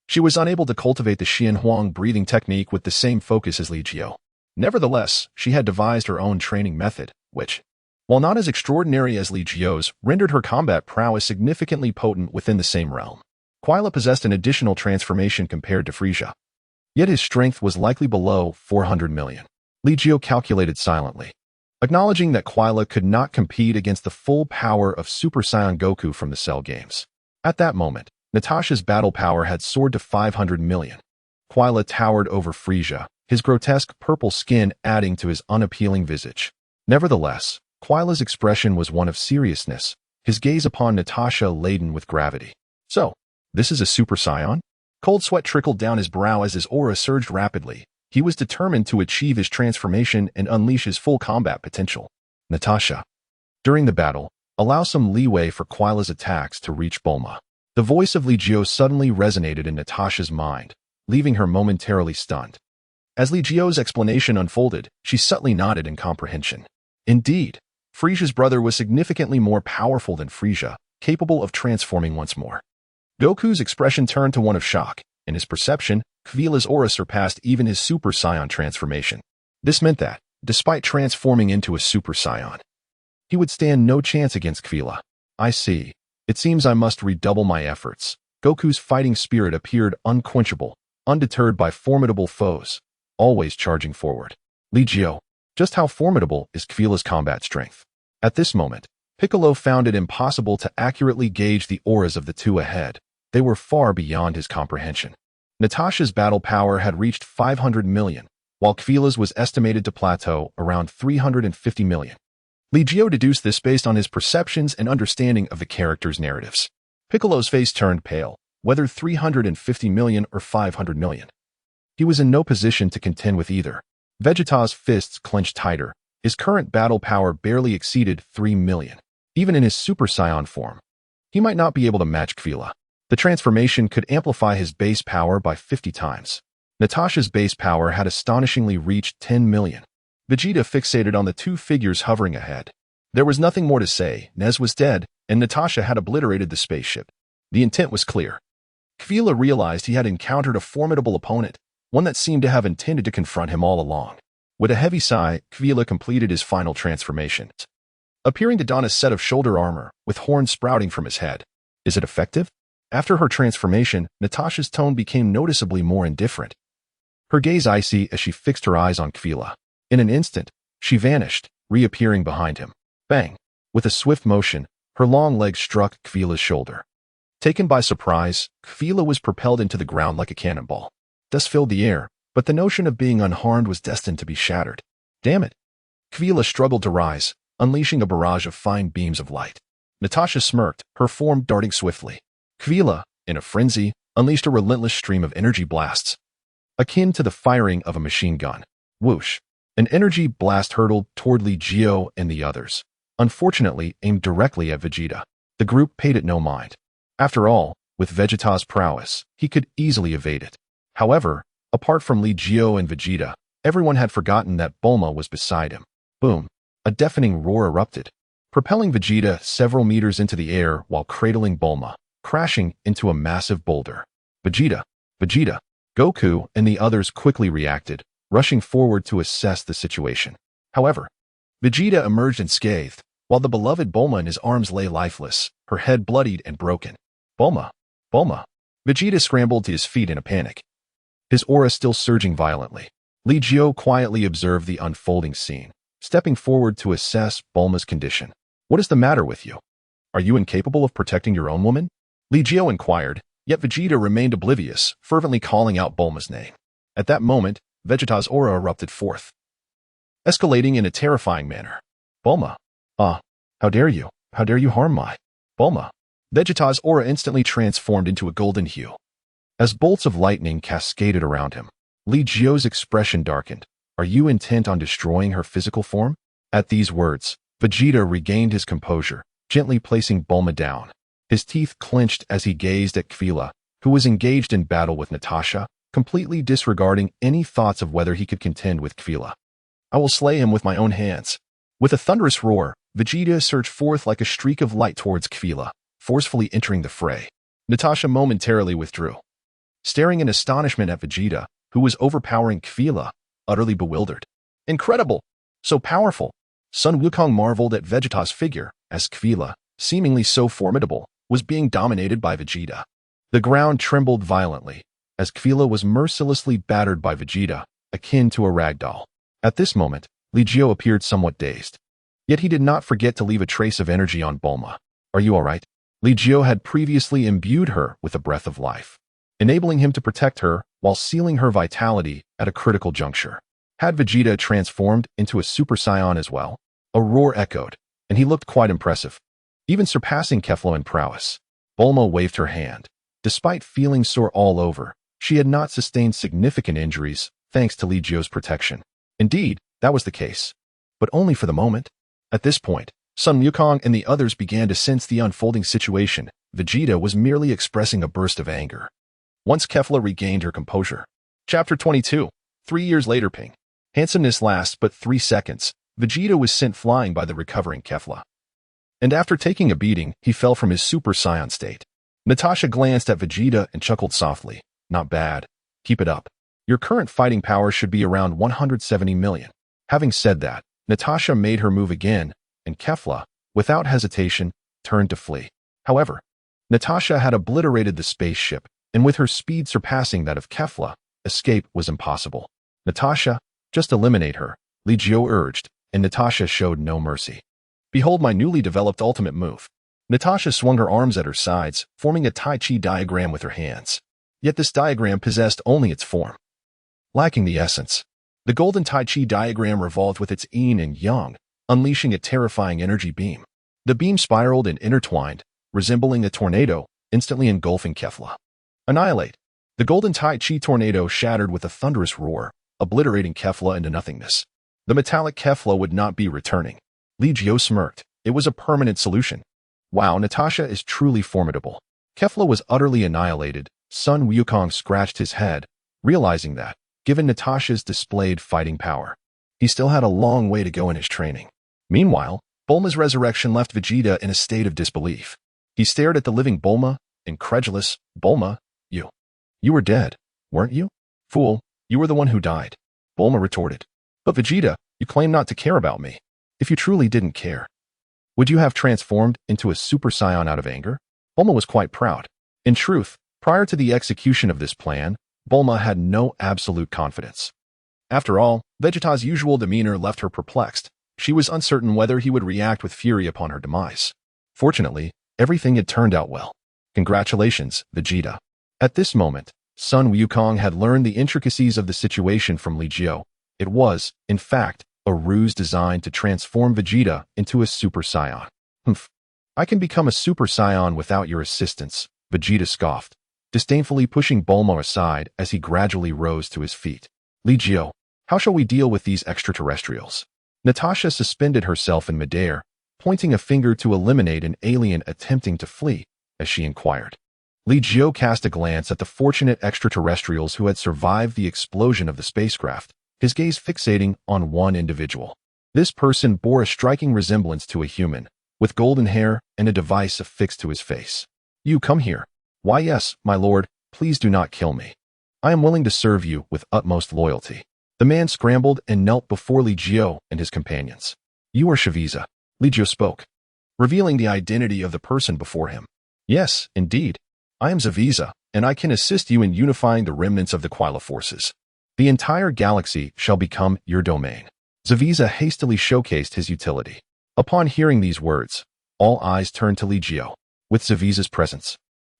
she was unable to cultivate the Huang Breath Technique with the same focus as Li Jiu. Nevertheless, she had devised her own training method, which, while not as extraordinary as Li Jiu's, rendered her combat prowess significantly potent within the same realm. Quila possessed an additional transformation compared to Frieza. Yet his strength was likely below 400 million. Li Jiu calculated silently, acknowledging that Quila could not compete against the full power of Super Saiyan Goku from the Cell games. At that moment, Natasha's battle power had soared to 500 million. Quila towered over Frieza, his grotesque purple skin adding to his unappealing visage. Nevertheless, Quila's expression was one of seriousness, his gaze upon Natasha laden with gravity. So, this is a Super Saiyan? Cold sweat trickled down his brow as his aura surged rapidly. He was determined to achieve his transformation and unleash his full combat potential. Natasha. During the battle, allow some leeway for Quila's attacks to reach Bulma. The voice of Li Jiu suddenly resonated in Natasha's mind, leaving her momentarily stunned. As Li Jiu's explanation unfolded, she subtly nodded in comprehension. Indeed, Frieza's brother was significantly more powerful than Frieza, capable of transforming once more. Goku's expression turned to one of shock. In his perception, Kvila's aura surpassed even his Super Saiyan transformation. This meant that, despite transforming into a Super Saiyan, he would stand no chance against Kvila. I see. It seems I must redouble my efforts. Goku's fighting spirit appeared unquenchable, undeterred by formidable foes, always charging forward. Li Jiu, just how formidable is Kvila's combat strength? At this moment, Piccolo found it impossible to accurately gauge the auras of the two ahead. They were far beyond his comprehension. Natasha's battle power had reached 500 million, while Kvila's was estimated to plateau around 350 million. Li Jiu deduced this based on his perceptions and understanding of the characters' narratives. Piccolo's face turned pale, whether 350 million or 500 million. He was in no position to contend with either. Vegeta's fists clenched tighter. His current battle power barely exceeded 3 million. Even in his Super Saiyan form, he might not be able to match Kvila. The transformation could amplify his base power by 50 times. Natasha's base power had astonishingly reached 10 million. Vegeta fixated on the two figures hovering ahead. There was nothing more to say. Nez was dead, and Natasha had obliterated the spaceship. The intent was clear. Kvila realized he had encountered a formidable opponent, one that seemed to have intended to confront him all along. With a heavy sigh, Kvila completed his final transformation, appearing to don a set of shoulder armor, with horns sprouting from his head. Is it effective? After her transformation, Natasha's tone became noticeably more indifferent. Her gaze icy as she fixed her eyes on Kvila. In an instant, she vanished, reappearing behind him. Bang! With a swift motion, her long legs struck Kvila's shoulder. Taken by surprise, Kvila was propelled into the ground like a cannonball. Dust filled the air, but the notion of being unharmed was destined to be shattered. Damn it! Kvila struggled to rise, unleashing a barrage of fine beams of light. Natasha smirked, her form darting swiftly. Kvila, in a frenzy, unleashed a relentless stream of energy blasts, akin to the firing of a machine gun. Whoosh! An energy blast hurtled toward Li Jiu and the others, unfortunately aimed directly at Vegeta. The group paid it no mind. After all, with Vegeta's prowess, he could easily evade it. However, apart from Li Jiu and Vegeta, everyone had forgotten that Bulma was beside him. Boom! A deafening roar erupted, propelling Vegeta several meters into the air while cradling Bulma, crashing into a massive boulder. Vegeta, Goku, and the others quickly reacted, rushing forward to assess the situation. However, Vegeta emerged unscathed, while the beloved Bulma in his arms lay lifeless, her head bloodied and broken. Bulma! Vegeta scrambled to his feet in a panic, his aura still surging violently. Li Jiu quietly observed the unfolding scene, stepping forward to assess Bulma's condition. What is the matter with you? Are you incapable of protecting your own woman? Li Jiu inquired, yet Vegeta remained oblivious, fervently calling out Bulma's name. At that moment, Vegeta's aura erupted forth, escalating in a terrifying manner. Bulma! How dare you? How dare you harm my Bulma? Vegeta's aura instantly transformed into a golden hue. As bolts of lightning cascaded around him, Li Jiu's expression darkened. Are you intent on destroying her physical form? At these words, Vegeta regained his composure, gently placing Bulma down. His teeth clenched as he gazed at Kvila, who was engaged in battle with Natasha, completely disregarding any thoughts of whether he could contend with Kvila. I will slay him with my own hands. With a thunderous roar, Vegeta surged forth like a streak of light towards Kvila, forcefully entering the fray. Natasha momentarily withdrew, staring in astonishment at Vegeta, who was overpowering Kvila, utterly bewildered. Incredible! So powerful! Sun Wukong marveled at Vegeta's figure, as Kvila, seemingly so formidable, was being dominated by Vegeta. The ground trembled violently, as Kvila was mercilessly battered by Vegeta, akin to a ragdoll. At this moment, Li Jiu appeared somewhat dazed. Yet he did not forget to leave a trace of energy on Bulma. Are you alright? Li Jiu had previously imbued her with a breath of life, enabling him to protect her while sealing her vitality at a critical juncture. Had Vegeta transformed into a Super Saiyan as well? A roar echoed, and he looked quite impressive, even surpassing Kefla in prowess. Bulma waved her hand. Despite feeling sore all over, she had not sustained significant injuries thanks to Li Jiu's protection. Indeed, that was the case, but only for the moment. At this point, Sun Wukong and the others began to sense the unfolding situation. Vegeta was merely expressing a burst of anger. Once Kefla regained her composure. Chapter 22. 3 years later. Ping. Handsomeness lasts but 3 seconds. Vegeta was sent flying by the recovering Kefla. And after taking a beating, he fell from his Super Saiyan state. Natasha glanced at Vegeta and chuckled softly. Not bad. Keep it up. Your current fighting power should be around 170 million. Having said that, Natasha made her move again, and Kefla, without hesitation, turned to flee. However, Natasha had obliterated the spaceship, and with her speed surpassing that of Kefla, escape was impossible. Natasha, just eliminate her, Li Jiu urged, and Natasha showed no mercy. Behold my newly developed ultimate move. Natasha swung her arms at her sides, forming a Tai Chi diagram with her hands. Yet this diagram possessed only its form, lacking the essence. The golden Tai Chi diagram revolved with its yin and yang, unleashing a terrifying energy beam. The beam spiraled and intertwined, resembling a tornado, instantly engulfing Kefla. Annihilate. The golden Tai Chi tornado shattered with a thunderous roar, obliterating Kefla into nothingness. The metallic Kefla would not be returning. Li Jiu smirked. It was a permanent solution. Wow, Natasha is truly formidable. Kefla was utterly annihilated. Sun Wukong scratched his head, realizing that, given Natasha's displayed fighting power, he still had a long way to go in his training. Meanwhile, Bulma's resurrection left Vegeta in a state of disbelief. He stared at the living Bulma, incredulous. Bulma, you were dead, weren't you? Fool, you were the one who died. Bulma retorted. But Vegeta, you claim not to care about me. If you truly didn't care, would you have transformed into a Super Saiyan out of anger? Bulma was quite proud. In truth, prior to the execution of this plan, Bulma had no absolute confidence. After all, Vegeta's usual demeanor left her perplexed. She was uncertain whether he would react with fury upon her demise. Fortunately, everything had turned out well. Congratulations, Vegeta. At this moment, Sun Wukong had learned the intricacies of the situation from Li Jiu. It was, in fact, a ruse designed to transform Vegeta into a Super Saiyan. Humph. I can become a Super Saiyan without your assistance, Vegeta scoffed, disdainfully pushing Bulma aside as he gradually rose to his feet. Li Jiu, how shall we deal with these extraterrestrials? Natasha suspended herself in midair, pointing a finger to eliminate an alien attempting to flee, as she inquired. Li Jiu cast a glance at the fortunate extraterrestrials who had survived the explosion of the spacecraft, his gaze fixating on one individual. This person bore a striking resemblance to a human, with golden hair and a device affixed to his face. You come here. Why yes, my lord, please do not kill me. I am willing to serve you with utmost loyalty. The man scrambled and knelt before Li Jiu and his companions. You are Shaviza, Li Jiu spoke, revealing the identity of the person before him. Yes, indeed. I am Zaviza, and I can assist you in unifying the remnants of the Quila forces. The entire galaxy shall become your domain. Zaviza hastily showcased his utility. Upon hearing these words, all eyes turned to Li Jiu. With Zaviza's presence,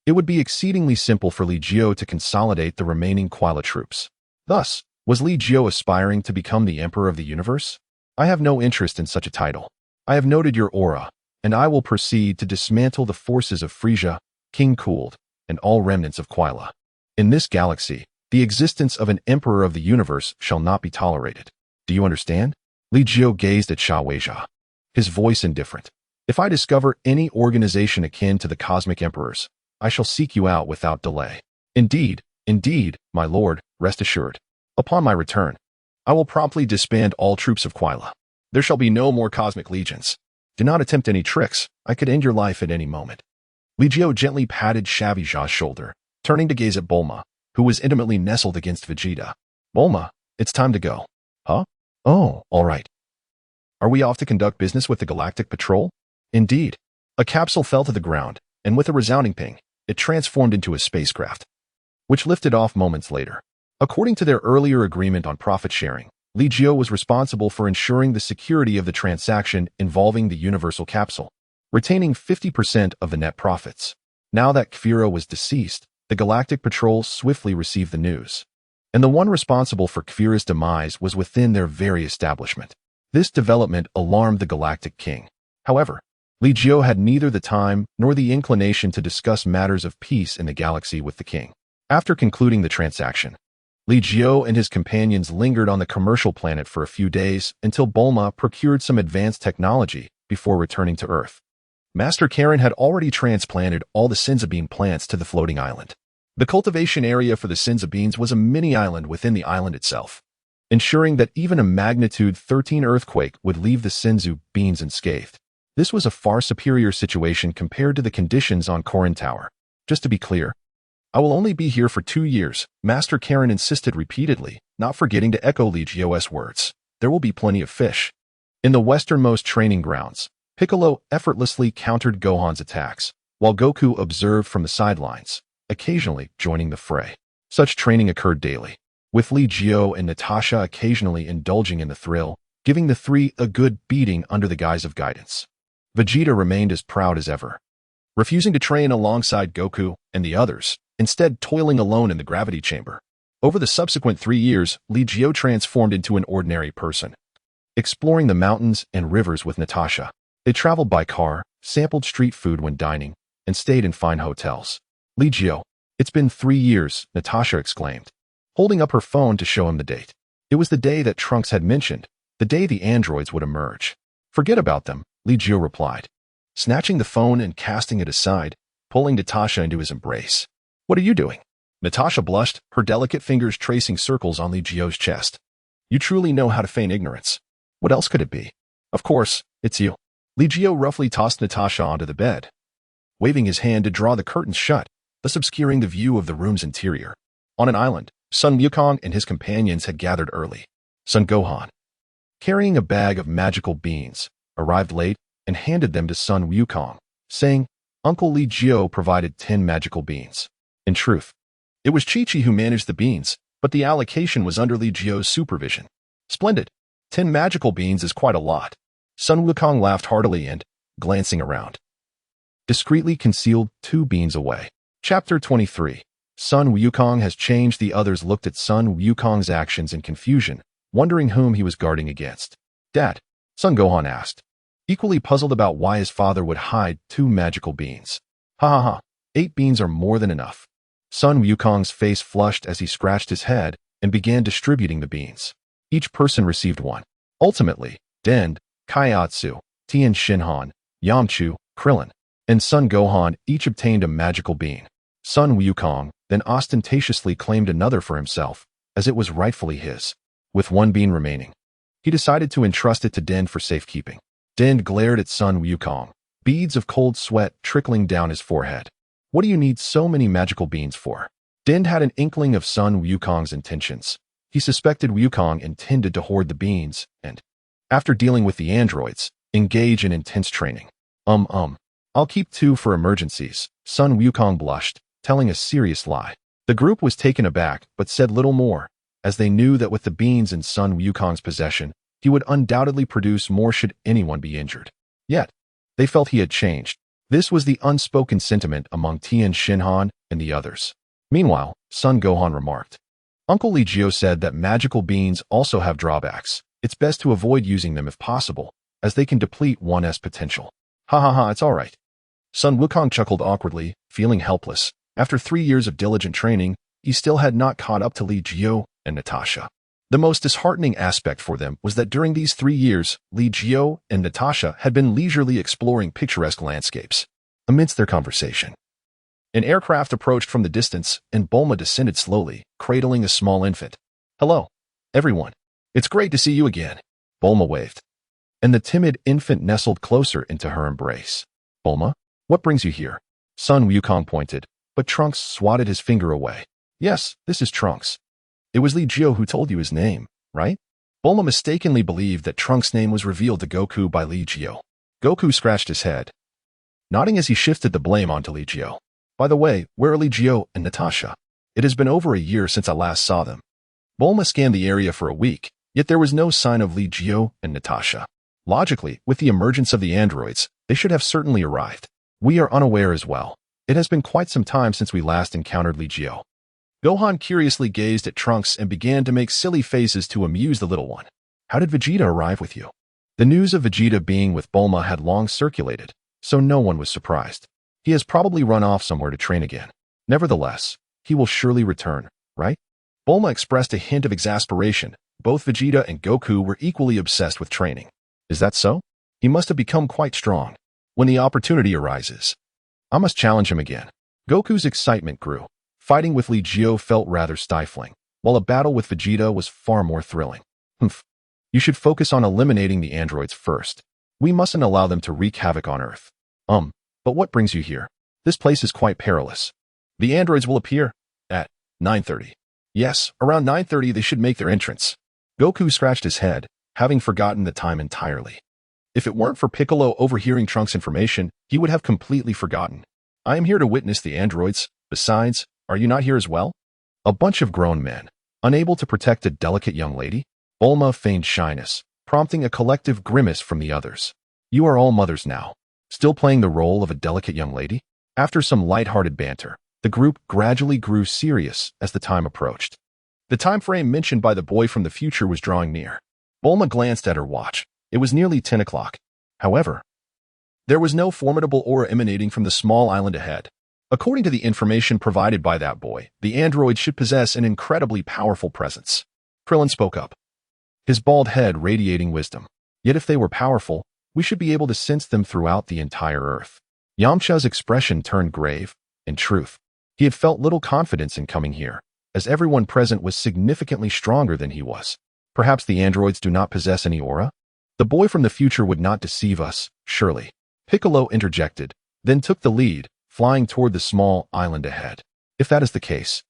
it would be exceedingly simple for Li Jiu to consolidate the remaining Quila troops. Thus, was Li Jiu aspiring to become the Emperor of the Universe? I have no interest in such a title. I have noted your aura, and I will proceed to dismantle the forces of Frieza, King Cooled, and all remnants of Quila. In this galaxy, the existence of an Emperor of the Universe shall not be tolerated. Do you understand? Li Jiu gazed at Sha Weijia, his voice indifferent. If I discover any organization akin to the Cosmic Emperors, I shall seek you out without delay. Indeed, my lord, rest assured. Upon my return, I will promptly disband all troops of Quila. There shall be no more Cosmic Legions. Do not attempt any tricks. I could end your life at any moment. Li Jiu gently patted Sha Weijia's shoulder, turning to gaze at Bulma, who was intimately nestled against Vegeta. Bulma, it's time to go. Huh? Oh, all right. Are we off to conduct business with the Galactic Patrol? Indeed. A capsule fell to the ground, and with a resounding ping, it transformed into a spacecraft, which lifted off moments later. According to their earlier agreement on profit sharing, Li Jiu was responsible for ensuring the security of the transaction involving the Universal Capsule, retaining 50% of the net profits. Now that Kfira was deceased, the Galactic Patrol swiftly received the news, and the one responsible for Kfira's demise was within their very establishment. This development alarmed the Galactic King. However, Li Jiu had neither the time nor the inclination to discuss matters of peace in the galaxy with the king. After concluding the transaction, Li Jiu and his companions lingered on the commercial planet for a few days until Bulma procured some advanced technology before returning to Earth. Master Karen had already transplanted all the Sinzabine plants to the floating island. The cultivation area for the Sinzabines was a mini-island within the island itself, ensuring that even a magnitude 13 earthquake would leave the Sinzu beans unscathed. This was a far superior situation compared to the conditions on Korin Tower. Just to be clear, I will only be here for 2 years, Master Karen insisted repeatedly, not forgetting to echo Li Jiu's words. There will be plenty of fish. In the westernmost training grounds, Piccolo effortlessly countered Gohan's attacks, while Goku observed from the sidelines, occasionally joining the fray. Such training occurred daily, with Li Jiu and Natasha occasionally indulging in the thrill, giving the three a good beating under the guise of guidance. Vegeta remained as proud as ever, refusing to train alongside Goku and the others, instead toiling alone in the gravity chamber. Over the subsequent 3 years, Li Jiu transformed into an ordinary person, exploring the mountains and rivers with Natasha. They traveled by car, sampled street food when dining, and stayed in fine hotels. Li Jiu, it's been 3 years, Natasha exclaimed, holding up her phone to show him the date. It was the day that Trunks had mentioned, the day the androids would emerge. Forget about them, Li Jiu replied, snatching the phone and casting it aside, pulling Natasha into his embrace. What are you doing? Natasha blushed, her delicate fingers tracing circles on Li Jiu's chest. You truly know how to feign ignorance. What else could it be? Of course, it's you. Li Jiu roughly tossed Natasha onto the bed, waving his hand to draw the curtains shut, thus obscuring the view of the room's interior. On an island, Sun Wukong and his companions had gathered early. Son Gohan, carrying a bag of magical beans, arrived late and handed them to Sun Wukong, saying, Uncle Li Jiu provided 10 magical beans. In truth, it was Chi-Chi who managed the beans, but the allocation was under Li Jiu's supervision. Splendid. 10 magical beans is quite a lot. Sun Wukong laughed heartily and, glancing around, discreetly concealed 2 beans away. Chapter 23. Sun Wukong has changed. The others looked at Sun Wukong's actions in confusion, wondering whom he was guarding against. Dad, Son Gohan asked, equally puzzled about why his father would hide 2 magical beans. Ha ha ha, 8 beans are more than enough. Sun Wukong's face flushed as he scratched his head and began distributing the beans. Each person received 1. Ultimately, Dend, Kaiatsu, Tien Shinhan, Yamchu, Krillin, and Son Gohan each obtained a magical bean. Sun Wukong then ostentatiously claimed another for himself, as it was rightfully his. With 1 bean remaining, he decided to entrust it to Dend for safekeeping. Dend glared at Sun Wukong, beads of cold sweat trickling down his forehead. What do you need so many magical beans for? Dend had an inkling of Sun Wukong's intentions. He suspected Wukong intended to hoard the beans and, after dealing with the androids, engage in intense training. I'll keep 2 for emergencies, Sun Wukong blushed, telling a serious lie. The group was taken aback but said little more, as they knew that with the beans in Sun Wukong's possession, he would undoubtedly produce more should anyone be injured. Yet, they felt he had changed. This was the unspoken sentiment among Tien Shinhan and the others. Meanwhile, Son Gohan remarked, Uncle Li Jiu said that magical beans also have drawbacks. It's best to avoid using them if possible, as they can deplete one's potential. Ha ha ha, it's all right. Sun Wukong chuckled awkwardly, feeling helpless. After 3 years of diligent training, he still had not caught up to Li Jiu and Natasha. The most disheartening aspect for them was that during these 3 years, Li Jiu and Natasha had been leisurely exploring picturesque landscapes. Amidst their conversation, an aircraft approached from the distance, and Bulma descended slowly, cradling a small infant. Hello, everyone. It's great to see you again. Bulma waved, and the timid infant nestled closer into her embrace. Bulma, what brings you here? Sun Wukong pointed, but Trunks swatted his finger away. Yes, this is Trunks. It was Li Jiu who told you his name, right? Bulma mistakenly believed that Trunks' name was revealed to Goku by Li Jiu. Goku scratched his head, nodding as he shifted the blame onto Li Jiu. By the way, where are Li Jiu and Natasha? It has been over a year since I last saw them. Bulma scanned the area for a week, yet there was no sign of Li Jiu and Natasha. Logically, with the emergence of the androids, they should have certainly arrived. We are unaware as well. It has been quite some time since we last encountered Li Jiu. Gohan curiously gazed at Trunks and began to make silly faces to amuse the little one. How did Vegeta arrive with you? The news of Vegeta being with Bulma had long circulated, so no one was surprised. He has probably run off somewhere to train again. Nevertheless, he will surely return, right? Bulma expressed a hint of exasperation. Both Vegeta and Goku were equally obsessed with training. Is that so? He must have become quite strong. When the opportunity arises, I must challenge him again. Goku's excitement grew. Fighting with Li Jiu felt rather stifling, while a battle with Vegeta was far more thrilling. Humph. You should focus on eliminating the androids first. We mustn't allow them to wreak havoc on Earth. But what brings you here? This place is quite perilous. The androids will appear at 9:30. Yes, around 9:30 they should make their entrance. Goku scratched his head, having forgotten the time entirely. If it weren't for Piccolo overhearing Trunks' information, he would have completely forgotten. I am here to witness the androids. Besides, are you not here as well? A bunch of grown men, unable to protect a delicate young lady? Bulma feigned shyness, prompting a collective grimace from the others. You are all mothers now. Still playing the role of a delicate young lady? After some light-hearted banter, the group gradually grew serious as the time approached. The time frame mentioned by the boy from the future was drawing near. Bulma glanced at her watch. It was nearly 10 o'clock. However, there was no formidable aura emanating from the small island ahead. According to the information provided by that boy, the android should possess an incredibly powerful presence. Krillin spoke up, his bald head radiating wisdom. Yet if they were powerful, we should be able to sense them throughout the entire Earth. Yamcha's expression turned grave. In truth, he had felt little confidence in coming here, as everyone present was significantly stronger than he was. Perhaps the androids do not possess any aura? The boy from the future would not deceive us, surely. Piccolo interjected, then took the lead, flying toward the small island ahead. If that is the case,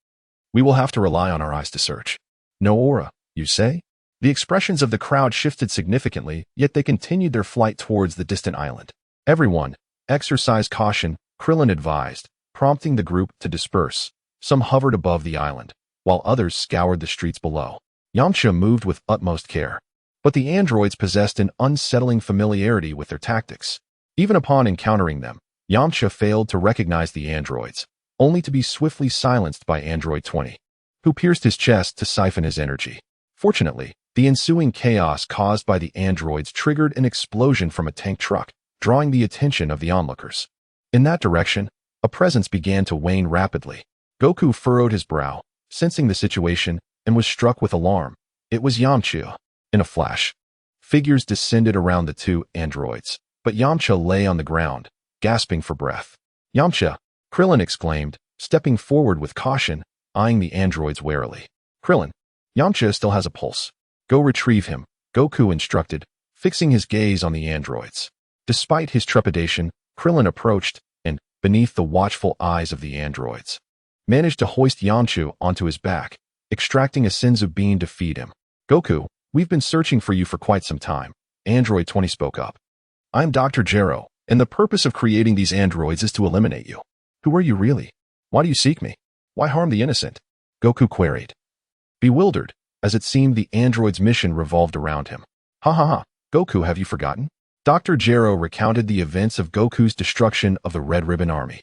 we will have to rely on our eyes to search. No aura, you say? The expressions of the crowd shifted significantly, yet they continued their flight towards the distant island. Everyone, exercise caution, Krillin advised, prompting the group to disperse. Some hovered above the island, while others scoured the streets below. Yamcha moved with utmost care. But the androids possessed an unsettling familiarity with their tactics. Even upon encountering them, Yamcha failed to recognize the androids, only to be swiftly silenced by Android 20, who pierced his chest to siphon his energy. Fortunately, the ensuing chaos caused by the androids triggered an explosion from a tank truck, drawing the attention of the onlookers. In that direction, a presence began to wane rapidly. Goku furrowed his brow, sensing the situation, and was struck with alarm. It was Yamcha. In a flash, figures descended around the two androids, but Yamcha lay on the ground, gasping for breath. Yamcha, Krillin exclaimed, stepping forward with caution, eyeing the androids warily. Krillin, Yamcha still has a pulse. Go retrieve him, Goku instructed, fixing his gaze on the androids. Despite his trepidation, Krillin approached, and, beneath the watchful eyes of the androids, managed to hoist Yamcha onto his back, extracting a senzu bean to feed him. Goku, we've been searching for you for quite some time. Android 20 spoke up. I'm Dr. Gero, and the purpose of creating these androids is to eliminate you. Who are you really? Why do you seek me? Why harm the innocent? Goku queried, bewildered, as it seemed the android's mission revolved around him. Ha ha ha, Goku, have you forgotten? Dr. Gero recounted the events of Goku's destruction of the Red Ribbon Army,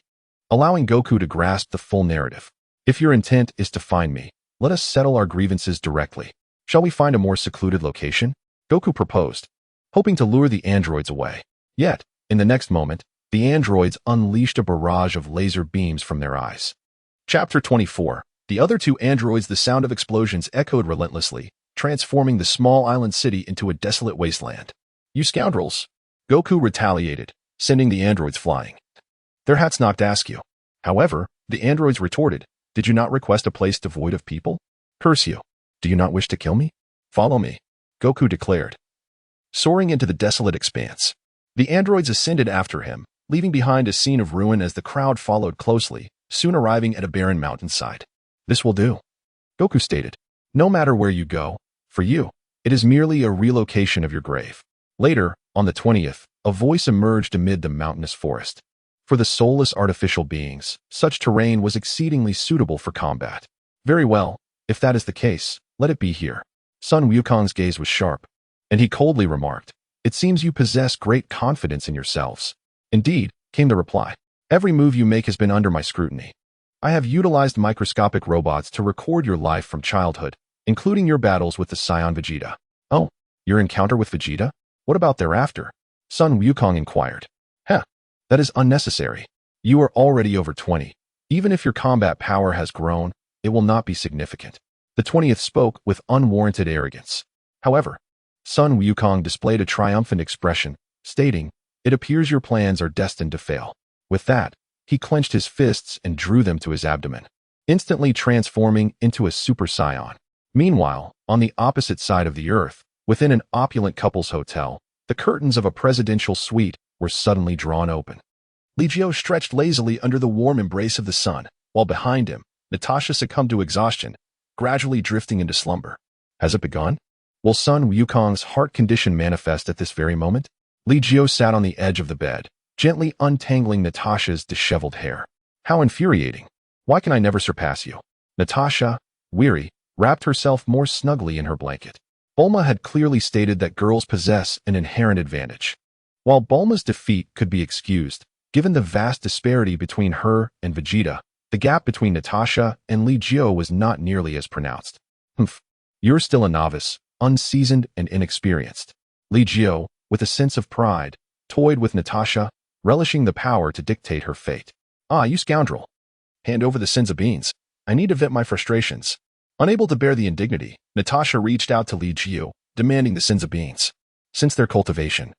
allowing Goku to grasp the full narrative. If your intent is to find me, let us settle our grievances directly. Shall we find a more secluded location? Goku proposed, hoping to lure the androids away. Yet, in the next moment, the androids unleashed a barrage of laser beams from their eyes. Chapter 24. The other two androids. The sound of explosions echoed relentlessly, transforming the small island city into a desolate wasteland. You scoundrels! Goku retaliated, sending the androids flying. Their hats knocked askew. However, the androids retorted, did you not request a place devoid of people? Curse you! Do you not wish to kill me? Follow me, Goku declared, soaring into the desolate expanse. The androids ascended after him, leaving behind a scene of ruin as the crowd followed closely, soon arriving at a barren mountainside. This will do, Goku stated. No matter where you go, for you, It is merely a relocation of your grave. Later, on the 20th, a voice emerged amid the mountainous forest. For the soulless artificial beings, such terrain was exceedingly suitable for combat. Very well, if that is the case, let it be here. Sun Wukong's gaze was sharp, and he coldly remarked, "It seems you possess great confidence in yourselves." "Indeed," came the reply. "Every move you make has been under my scrutiny. I have utilized microscopic robots to record your life from childhood, including your battles with the Scion Vegeta." "Oh, your encounter with Vegeta? What about thereafter?" Sun Wukong inquired. "Heh, that is unnecessary. You are already over 20. Even if your combat power has grown, it will not be significant." The 20th spoke with unwarranted arrogance. However, Sun Wukong displayed a triumphant expression, stating, "It appears your plans are destined to fail." With that, he clenched his fists and drew them to his abdomen, instantly transforming into a Super Saiyan. Meanwhile, on the opposite side of the earth, within an opulent couple's hotel, the curtains of a presidential suite were suddenly drawn open. Li Jiu stretched lazily under the warm embrace of the sun, while behind him, Natasha succumbed to exhaustion, gradually drifting into slumber. Has it begun? Will Sun Wukong's heart condition manifest at this very moment? Li Jiu sat on the edge of the bed, gently untangling Natasha's disheveled hair. How infuriating. Why can I never surpass you? Natasha, weary, wrapped herself more snugly in her blanket. Bulma had clearly stated that girls possess an inherent advantage. While Bulma's defeat could be excused, given the vast disparity between her and Vegeta, the gap between Natasha and Li Jiu was not nearly as pronounced. "Humph, you're still a novice, unseasoned and inexperienced." Li Jiu, with a sense of pride, toyed with Natasha, relishing the power to dictate her fate. "Ah, you scoundrel. Hand over the sins of beans. I need to vent my frustrations." Unable to bear the indignity, Natasha reached out to Li Jiu, demanding the sins of beans. Since their cultivation,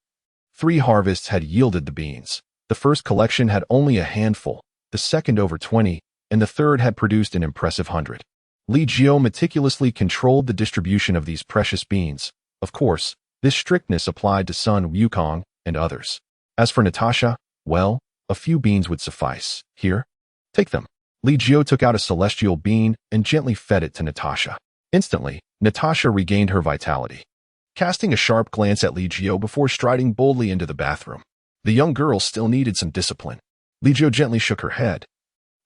3 harvests had yielded the beans. The first collection had only a handful, the second over 20, and the third had produced an impressive 100. Li Jiu meticulously controlled the distribution of these precious beans. Of course, this strictness applied to Sun Wukong and others. As for Natasha, well, a few beans would suffice. "Here, take them." Li Jiu took out a celestial bean and gently fed it to Natasha. Instantly, Natasha regained her vitality, casting a sharp glance at Li Jiu before striding boldly into the bathroom. The young girl still needed some discipline. Li Jiu gently shook her head,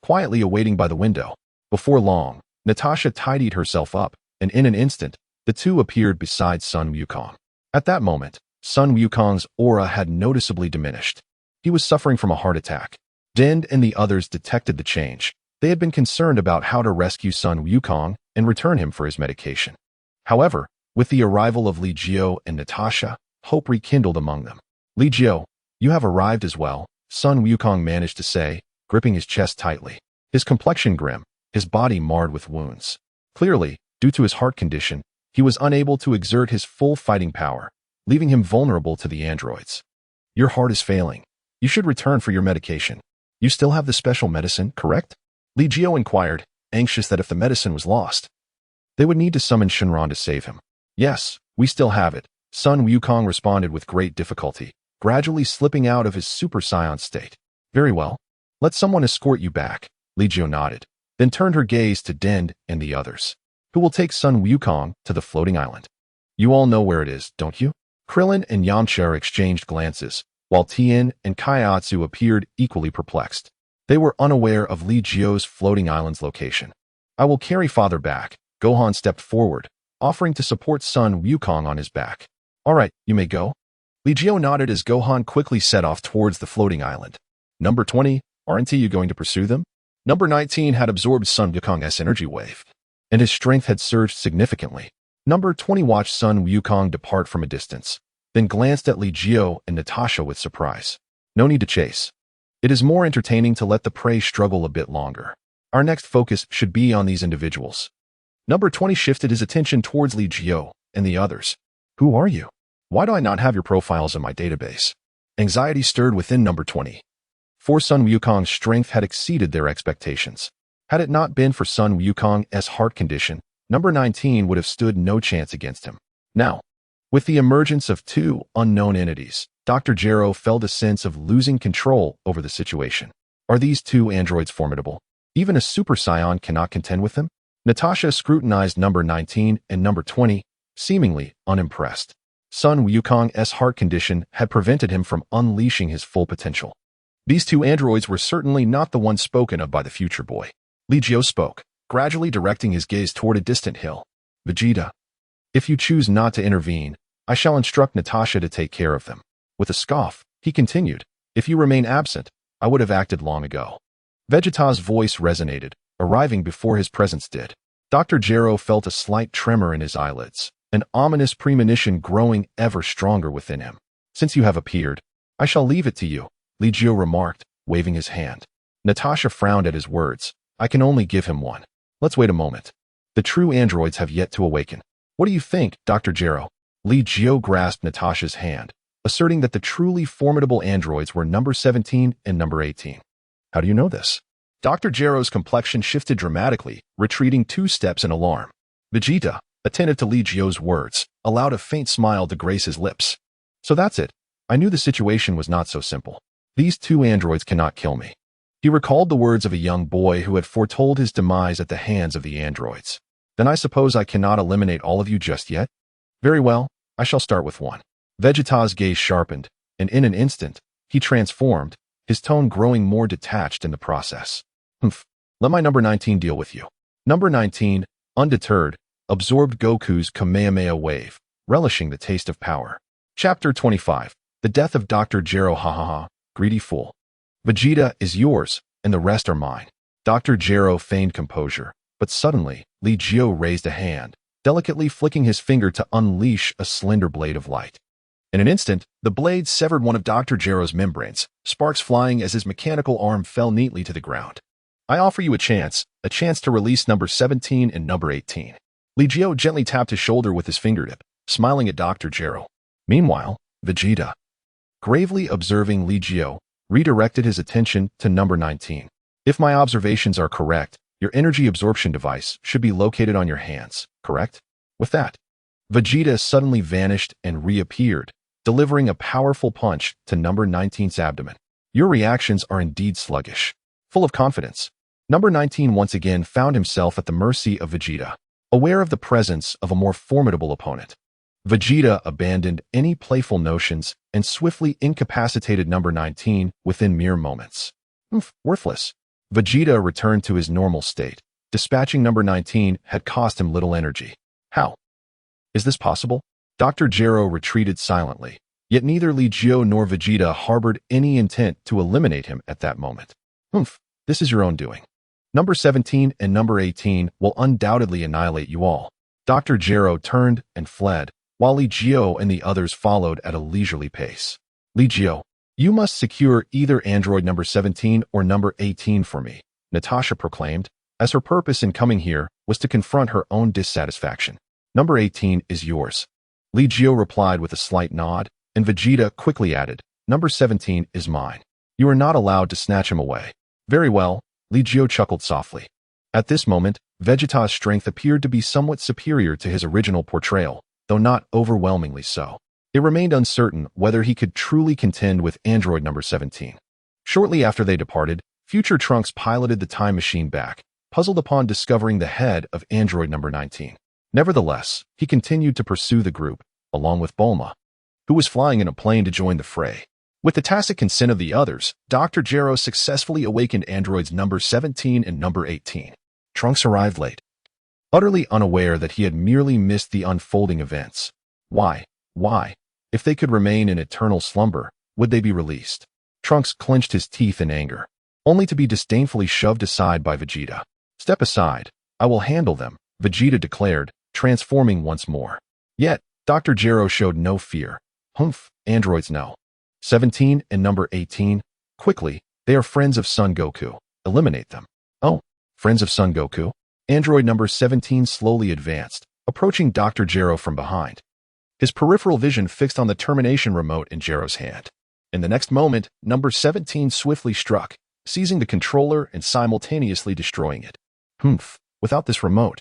quietly awaiting by the window. Before long, Natasha tidied herself up, and in an instant, the two appeared beside Sun Wukong. At that moment, Sun Wukong's aura had noticeably diminished. He was suffering from a heart attack. Dend and the others detected the change. They had been concerned about how to rescue Sun Wukong and return him for his medication. However, with the arrival of Li Jiu and Natasha, hope rekindled among them. "Li Jiu, you have arrived as well," Sun Wukong managed to say, gripping his chest tightly. His complexion grim, his body marred with wounds. Clearly, due to his heart condition, he was unable to exert his full fighting power, leaving him vulnerable to the androids. "Your heart is failing. You should return for your medication. You still have the special medicine, correct?" Li Jiu inquired, anxious that if the medicine was lost, they would need to summon Shenron to save him. "Yes, we still have it," Sun Wukong responded with great difficulty, gradually slipping out of his Super Saiyan state. "Very well. Let someone escort you back." Li Jiu nodded, then turned her gaze to Dend and the others. "Who will take Sun Wukong to the floating island? You all know where it is, don't you?" Krillin and Yamcha exchanged glances, while Tien and Kaiatsu appeared equally perplexed. They were unaware of Li Jiu's floating island's location. "I will carry father back." Gohan stepped forward, offering to support Sun Wukong on his back. "All right, you may go." Li Jiu nodded as Gohan quickly set off towards the floating island. "Number 20, aren't you going to pursue them?" Number 19 had absorbed Sun Wukong's energy wave, and his strength had surged significantly. Number 20 watched Sun Wukong depart from a distance, then glanced at Li Jiu and Natasha with surprise. "No need to chase. It is more entertaining to let the prey struggle a bit longer. Our next focus should be on these individuals." Number 20 shifted his attention towards Li Jiu and the others. "Who are you? Why do I not have your profiles in my database?" Anxiety stirred within Number 20. For Sun Wukong's strength had exceeded their expectations. Had it not been for Sun Wukong's heart condition, Number 19 would have stood no chance against him. Now, with the emergence of 2 unknown entities, Dr. Gero felt a sense of losing control over the situation. Are these 2 androids formidable? Even a Super Saiyan cannot contend with them? Natasha scrutinized Number 19 and Number 20, seemingly unimpressed. Sun Wukong's heart condition had prevented him from unleashing his full potential. These two androids were certainly not the ones spoken of by the future boy. Li Jiu spoke, gradually directing his gaze toward a distant hill. Vegeta, if you choose not to intervene, I shall instruct Natasha to take care of them. With a scoff, he continued, if you remain absent, I would have acted long ago. Vegeta's voice resonated, arriving before his presence did. Dr. Gero felt a slight tremor in his eyelids, an ominous premonition growing ever stronger within him. Since you have appeared, I shall leave it to you, Li Jiu remarked, waving his hand. Natasha frowned at his words. I can only give him one. Let's wait a moment. The true androids have yet to awaken. What do you think, Dr. Gero? Li Jiu grasped Natasha's hand, asserting that the truly formidable androids were number 17 and number 18. How do you know this? Dr. Gero's complexion shifted dramatically, retreating 2 steps in alarm. Vegeta, attentive to Li Jiu's words, allowed a faint smile to grace his lips. So that's it. I knew the situation was not so simple. These 2 androids cannot kill me. He recalled the words of a young boy who had foretold his demise at the hands of the androids. Then I suppose I cannot eliminate all of you just yet? Very well, I shall start with one. Vegeta's gaze sharpened, and in an instant, he transformed, his tone growing more detached in the process. Let my number 19 deal with you. Number 19, undeterred, absorbed Goku's Kamehameha wave, relishing the taste of power. Chapter 25, The Death of Dr. Gero. Greedy fool. Vegeta is yours, and the rest are mine. Dr. Gero feigned composure, but suddenly, Li Jiu raised a hand, delicately flicking his finger to unleash a slender blade of light. In an instant, the blade severed one of Dr. Gero's membranes, sparks flying as his mechanical arm fell neatly to the ground. I offer you a chance to release number 17 and number 18. Li Jiu gently tapped his shoulder with his fingertip, smiling at Dr. Gero. Meanwhile, Vegeta, gravely observing Li Jiu, redirected his attention to number 19. If my observations are correct, your energy absorption device should be located on your hands, correct? With that, Vegeta suddenly vanished and reappeared, delivering a powerful punch to number 19's abdomen. Your reactions are indeed sluggish. Full of confidence, number 19 once again found himself at the mercy of Vegeta, aware of the presence of a more formidable opponent. Vegeta abandoned any playful notions and swiftly incapacitated number 19 within mere moments. Worthless. Vegeta returned to his normal state. Dispatching number 19 had cost him little energy. How? Is this possible? Dr. Gero retreated silently, yet neither Li Jiu nor Vegeta harbored any intent to eliminate him at that moment. This is your own doing. Number 17 and number 18 will undoubtedly annihilate you all. Dr. Gero turned and fled, while Li Jiu and the others followed at a leisurely pace. Li Jiu, you must secure either android number 17 or number 18 for me, Natasha proclaimed, as her purpose in coming here was to confront her own dissatisfaction. Number 18 is yours. Li Jiu replied with a slight nod, and Vegeta quickly added, number 17 is mine. You are not allowed to snatch him away. Very well, Li Jiu chuckled softly. At this moment, Vegeta's strength appeared to be somewhat superior to his original portrayal, though not overwhelmingly so. It remained uncertain whether he could truly contend with android number 17. Shortly after they departed, Future Trunks piloted the time machine back, puzzled upon discovering the head of android number 19. Nevertheless, he continued to pursue the group, along with Bulma, who was flying in a plane to join the fray. With the tacit consent of the others, Dr. Gero successfully awakened androids number 17 and number 18. Trunks arrived late, utterly unaware that he had merely missed the unfolding events. Why? If they could remain in eternal slumber, would they be released? Trunks clenched his teeth in anger, only to be disdainfully shoved aside by Vegeta. Step aside, I will handle them, Vegeta declared, transforming once more. Yet, Dr. Gero showed no fear. Androids no. 17 and number 18, quickly, they are friends of Son Goku. Eliminate them. Oh, friends of Son Goku? Android number 17 slowly advanced, approaching Dr. Gero from behind. His peripheral vision fixed on the termination remote in Gero's hand. In the next moment, number 17 swiftly struck, seizing the controller and simultaneously destroying it. Without this remote,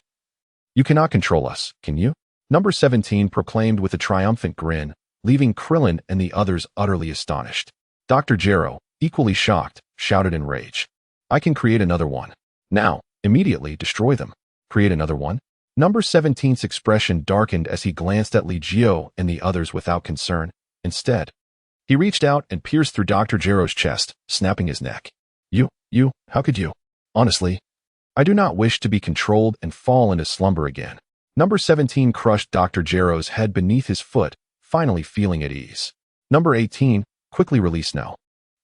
you cannot control us, can you? Number 17 proclaimed with a triumphant grin, leaving Krillin and the others utterly astonished. Dr. Gero, equally shocked, shouted in rage. I can create another one. Now, immediately destroy them. Create another one? Number 17's expression darkened as he glanced at Li Jiu and the others without concern. Instead, he reached out and pierced through Dr. Gero's chest, snapping his neck. How could you? Honestly, I do not wish to be controlled and fall into slumber again. Number 17 crushed Dr. Gero's head beneath his foot, finally feeling at ease. Number 18 quickly released now.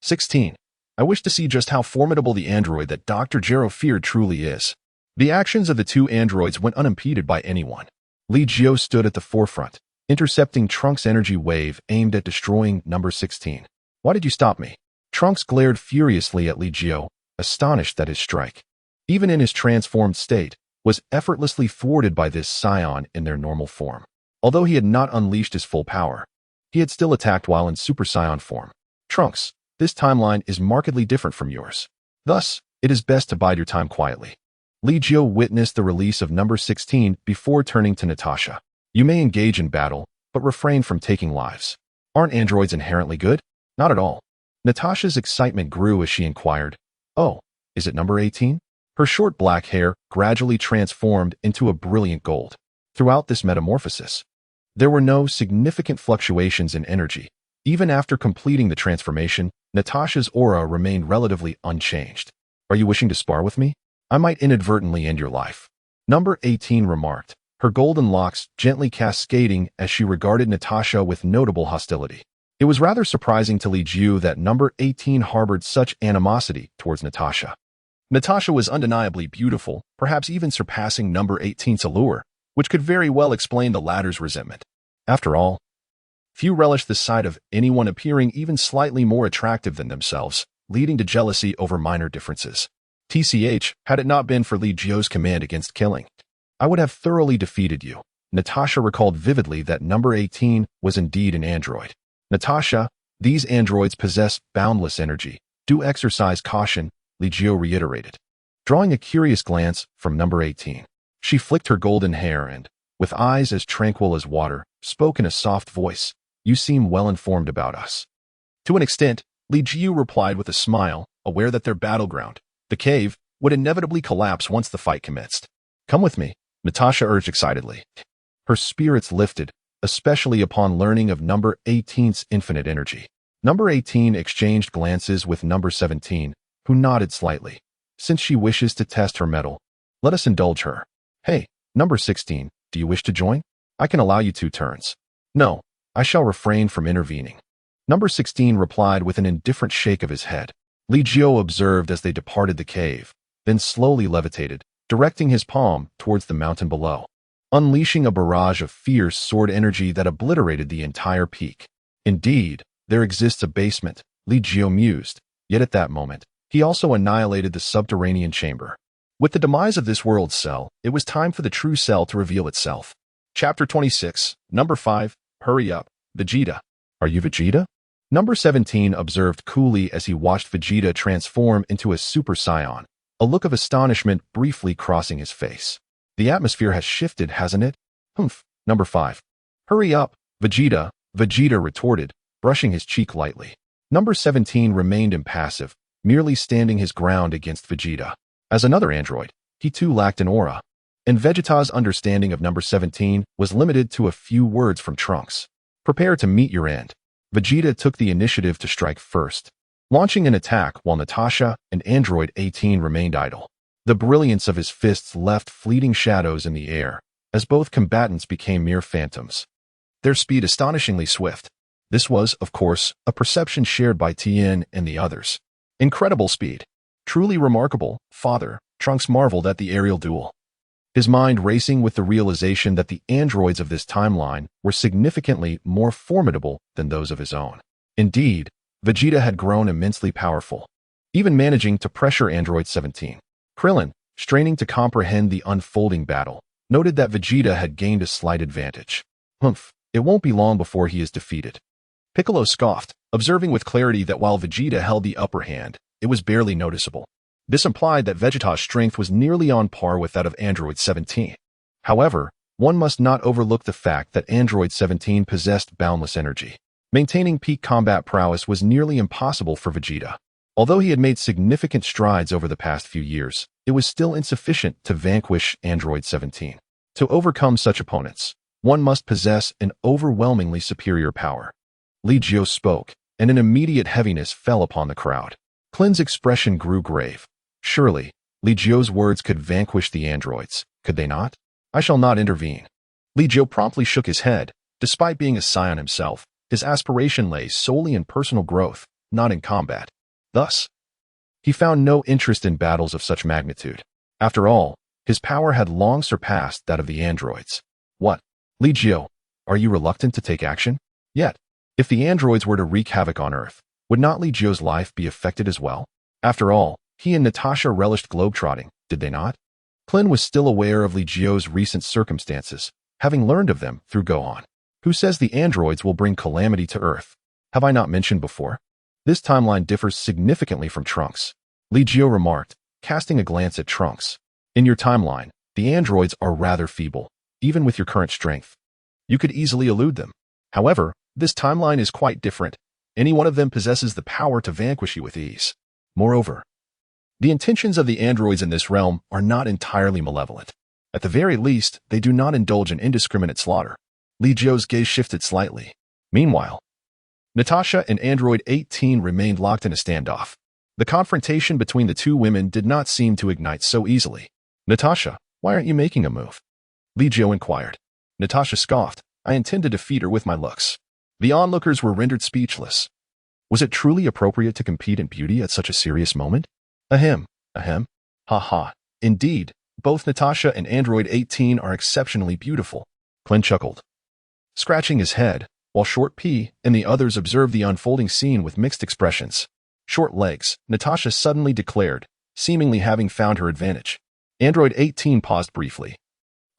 16. I wish to see just how formidable the android that Dr. Gero feared truly is. The actions of the two androids went unimpeded by anyone. Li Jiu stood at the forefront, intercepting Trunks' energy wave aimed at destroying Number 16. Why did you stop me? Trunks glared furiously at Li Jiu, astonished that his strike, even in his transformed state, was effortlessly thwarted by this Scion in their normal form. Although he had not unleashed his full power, he had still attacked while in Super Saiyan form. Trunks, this timeline is markedly different from yours. Thus, it is best to bide your time quietly. Li Jiu witnessed the release of Number 16 before turning to Natasha. You may engage in battle, but refrain from taking lives. Aren't androids inherently good? Not at all. Natasha's excitement grew as she inquired, "Oh, is it Number 18? Her short black hair gradually transformed into a brilliant gold. Throughout this metamorphosis, there were no significant fluctuations in energy. Even after completing the transformation, Natasha's aura remained relatively unchanged. Are you wishing to spar with me? I might inadvertently end your life." Number 18 remarked, her golden locks gently cascading as she regarded Natasha with notable hostility. It was rather surprising to Li Jiu that Number 18 harbored such animosity towards Natasha. Natasha was undeniably beautiful, perhaps even surpassing Number 18's allure, which could very well explain the latter's resentment. After all, few relish the sight of anyone appearing even slightly more attractive than themselves, leading to jealousy over minor differences. TCH, had it not been for Li Jiu's command against killing, I would have thoroughly defeated you. Natasha recalled vividly that Number 18 was indeed an android. Natasha, these androids possess boundless energy. Do exercise caution, Li Jiu reiterated. Drawing a curious glance from Number 18, she flicked her golden hair and, with eyes as tranquil as water, spoke in a soft voice. You seem well informed about us. To an extent, Li Jiu replied with a smile, aware that their battleground, the cave, would inevitably collapse once the fight commenced. Come with me, Natasha urged excitedly. Her spirits lifted, especially upon learning of Number 18's infinite energy. Number 18 exchanged glances with Number 17, who nodded slightly. Since she wishes to test her mettle, let us indulge her. Hey, Number 16, do you wish to join? I can allow you 2 turns. No, I shall refrain from intervening. Number 16 replied with an indifferent shake of his head. Li Jiu observed as they departed the cave, then slowly levitated, directing his palm towards the mountain below, unleashing a barrage of fierce sword energy that obliterated the entire peak. Indeed, there exists a basement, Li Jiu mused, yet at that moment, he also annihilated the subterranean chamber. With the demise of this world's cell, it was time for the true cell to reveal itself. Chapter 26, Number 5, Hurry up, Vegeta. Are you Vegeta? Number 17 observed coolly as he watched Vegeta transform into a Super Saiyan, a look of astonishment briefly crossing his face. The atmosphere has shifted, hasn't it? Humph. Number 5. Hurry up, Vegeta, Vegeta retorted, brushing his cheek lightly. Number 17 remained impassive, merely standing his ground against Vegeta. As another android, he too lacked an aura, and Vegeta's understanding of Number 17 was limited to a few words from Trunks. Prepare to meet your end. Vegeta took the initiative to strike first, launching an attack while Natasha and Android 18 remained idle. The brilliance of his fists left fleeting shadows in the air, as both combatants became mere phantoms, their speed astonishingly swift. This was, of course, a perception shared by Tien and the others. Incredible speed. Truly remarkable, Father, Trunks marveled at the aerial duel, his mind racing with the realization that the androids of this timeline were significantly more formidable than those of his own. Indeed, Vegeta had grown immensely powerful, even managing to pressure Android 17. Krillin, straining to comprehend the unfolding battle, noted that Vegeta had gained a slight advantage. Humph, it won't be long before he is defeated. Piccolo scoffed, observing with clarity that while Vegeta held the upper hand, it was barely noticeable. This implied that Vegeta's strength was nearly on par with that of Android 17. However, one must not overlook the fact that Android 17 possessed boundless energy. Maintaining peak combat prowess was nearly impossible for Vegeta. Although he had made significant strides over the past few years, it was still insufficient to vanquish Android 17. To overcome such opponents, one must possess an overwhelmingly superior power. Li Jiu spoke, and an immediate heaviness fell upon the crowd. Klin's expression grew grave. Surely, Li Jiu's words could vanquish the androids, could they not? I shall not intervene. Li Jiu promptly shook his head. Despite being a Scion himself, his aspiration lay solely in personal growth, not in combat. Thus, he found no interest in battles of such magnitude. After all, his power had long surpassed that of the androids. What? Li Jiu, are you reluctant to take action? Yet, if the androids were to wreak havoc on Earth, would not Li Jiu's life be affected as well? After all, he and Natasha relished globetrotting, did they not? Klin was still aware of Li Jiu's recent circumstances, having learned of them through Gohan. Who says the androids will bring calamity to Earth? Have I not mentioned before? This timeline differs significantly from Trunks. Li Jiu remarked, casting a glance at Trunks. In your timeline, the androids are rather feeble, even with your current strength. You could easily elude them. However, this timeline is quite different. Any one of them possesses the power to vanquish you with ease. Moreover, the intentions of the androids in this realm are not entirely malevolent. At the very least, they do not indulge in indiscriminate slaughter. Li Jiu's gaze shifted slightly. Meanwhile, Natasha and Android 18 remained locked in a standoff. The confrontation between the two women did not seem to ignite so easily. Natasha, why aren't you making a move? Li Jiu inquired. Natasha scoffed. I intend to defeat her with my looks. The onlookers were rendered speechless. Was it truly appropriate to compete in beauty at such a serious moment? Ahem. Ha ha. Indeed, both Natasha and Android 18 are exceptionally beautiful. Klin chuckled, scratching his head, while Short P and the others observed the unfolding scene with mixed expressions. Short legs, Natasha suddenly declared, seemingly having found her advantage. Android 18 paused briefly,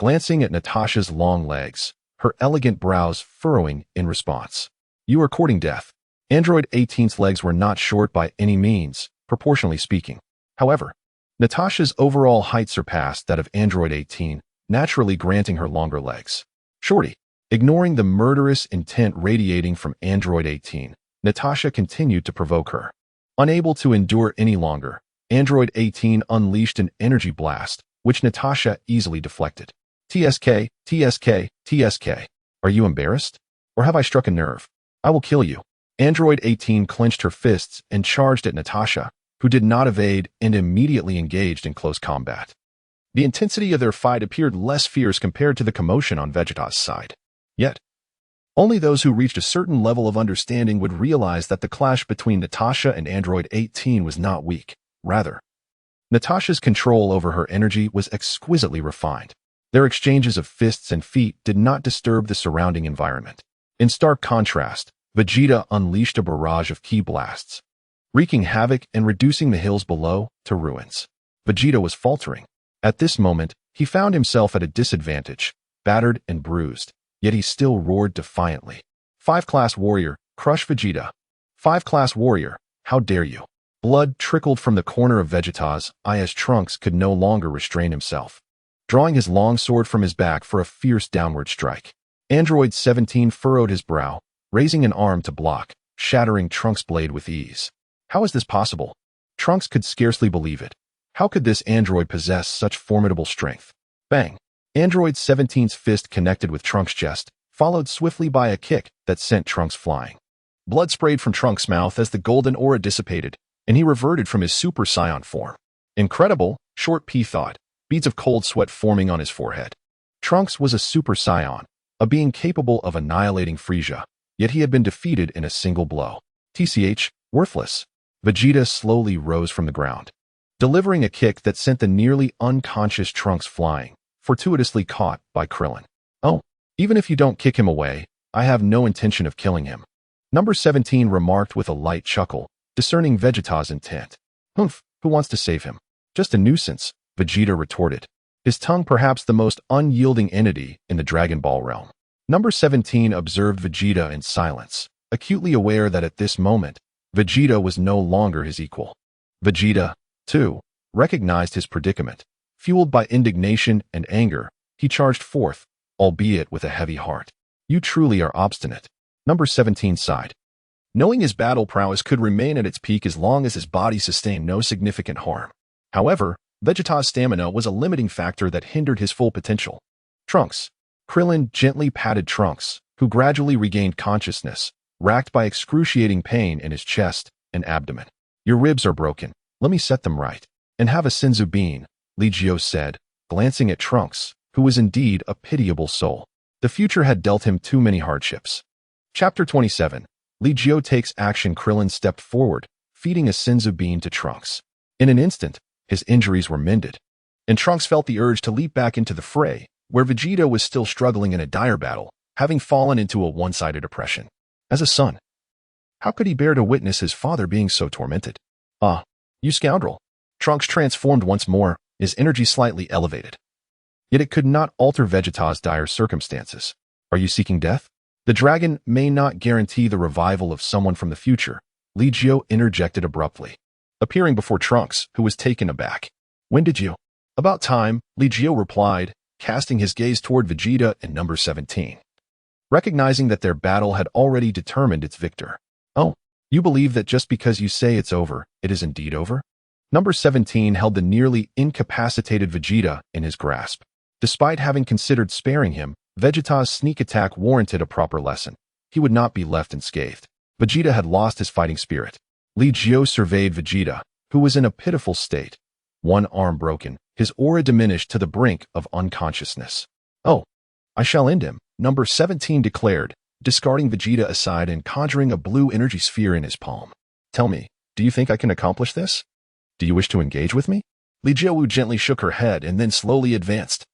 glancing at Natasha's long legs, her elegant brows furrowing in response. You are courting death. Android 18's legs were not short by any means, proportionally speaking. However, Natasha's overall height surpassed that of Android 18, naturally granting her longer legs. Shorty, ignoring the murderous intent radiating from Android 18, Natasha continued to provoke her. Unable to endure any longer, Android 18 unleashed an energy blast, which Natasha easily deflected. TSK. Are you embarrassed? Or have I struck a nerve? I will kill you. Android 18 clenched her fists and charged at Natasha, who did not evade and immediately engaged in close combat. The intensity of their fight appeared less fierce compared to the commotion on Vegeta's side. Yet, only those who reached a certain level of understanding would realize that the clash between Natasha and Android 18 was not weak. Rather, Natasha's control over her energy was exquisitely refined. Their exchanges of fists and feet did not disturb the surrounding environment. In stark contrast, Vegeta unleashed a barrage of ki blasts, wreaking havoc and reducing the hills below to ruins. Vegeta was faltering. At this moment, he found himself at a disadvantage, battered and bruised, yet he still roared defiantly. 5-class warrior, crush Vegeta. 5-class warrior, how dare you? Blood trickled from the corner of Vegeta's eye as Trunks could no longer restrain himself, drawing his long sword from his back for a fierce downward strike. Android 17 furrowed his brow, raising an arm to block, shattering Trunks' blade with ease. How is this possible? Trunks could scarcely believe it. How could this android possess such formidable strength? Bang! Android 17's fist connected with Trunks' chest, followed swiftly by a kick that sent Trunks flying. Blood sprayed from Trunks' mouth as the golden aura dissipated, and he reverted from his Super Saiyan form. Incredible, Short P thought, beads of cold sweat forming on his forehead. Trunks was a Super Saiyan, a being capable of annihilating Frieza, yet he had been defeated in a single blow. TCH, worthless. Vegeta slowly rose from the ground, delivering a kick that sent the nearly unconscious Trunks flying, fortuitously caught by Krillin. Oh, even if you don't kick him away, I have no intention of killing him. Number 17 remarked with a light chuckle, discerning Vegeta's intent. Humph, who wants to save him? Just a nuisance, Vegeta retorted, his tongue perhaps the most unyielding entity in the Dragon Ball realm. Number 17 observed Vegeta in silence, acutely aware that at this moment, Vegeta was no longer his equal. Vegeta, too, recognized his predicament. Fueled by indignation and anger, he charged forth, albeit with a heavy heart. You truly are obstinate. Number 17 sighed. Knowing his battle prowess could remain at its peak as long as his body sustained no significant harm. However, Vegeta's stamina was a limiting factor that hindered his full potential. Trunks. Krillin gently patted Trunks, who gradually regained consciousness, racked by excruciating pain in his chest and abdomen. Your ribs are broken. Let me set them right. And have a senzu bean, Li Jiu said, glancing at Trunks, who was indeed a pitiable soul. The future had dealt him too many hardships. Chapter 27. Li Jiu takes action. Krillin stepped forward, feeding a senzu bean to Trunks. In an instant, his injuries were mended, and Trunks felt the urge to leap back into the fray, where Vegeta was still struggling in a dire battle, having fallen into a one-sided oppression. As a son, how could he bear to witness his father being so tormented? Ah, you scoundrel. Trunks transformed once more, his energy slightly elevated. Yet it could not alter Vegeta's dire circumstances. Are you seeking death? The dragon may not guarantee the revival of someone from the future, Li Jiu interjected abruptly, appearing before Trunks, who was taken aback. When did you? About time, Li Jiu replied, casting his gaze toward Vegeta and number 17. Recognizing that their battle had already determined its victor. Oh, you believe that just because you say it's over, it is indeed over? Number 17 held the nearly incapacitated Vegeta in his grasp. Despite having considered sparing him, Vegeta's sneak attack warranted a proper lesson. He would not be left unscathed. Vegeta had lost his fighting spirit. Li Jiu surveyed Vegeta, who was in a pitiful state. One arm broken, his aura diminished to the brink of unconsciousness. Oh, I shall end him, number 17 declared, discarding Vegeta aside and conjuring a blue energy sphere in his palm. Tell me, do you think I can accomplish this? Do you wish to engage with me? Li Jiu gently shook her head and then slowly advanced.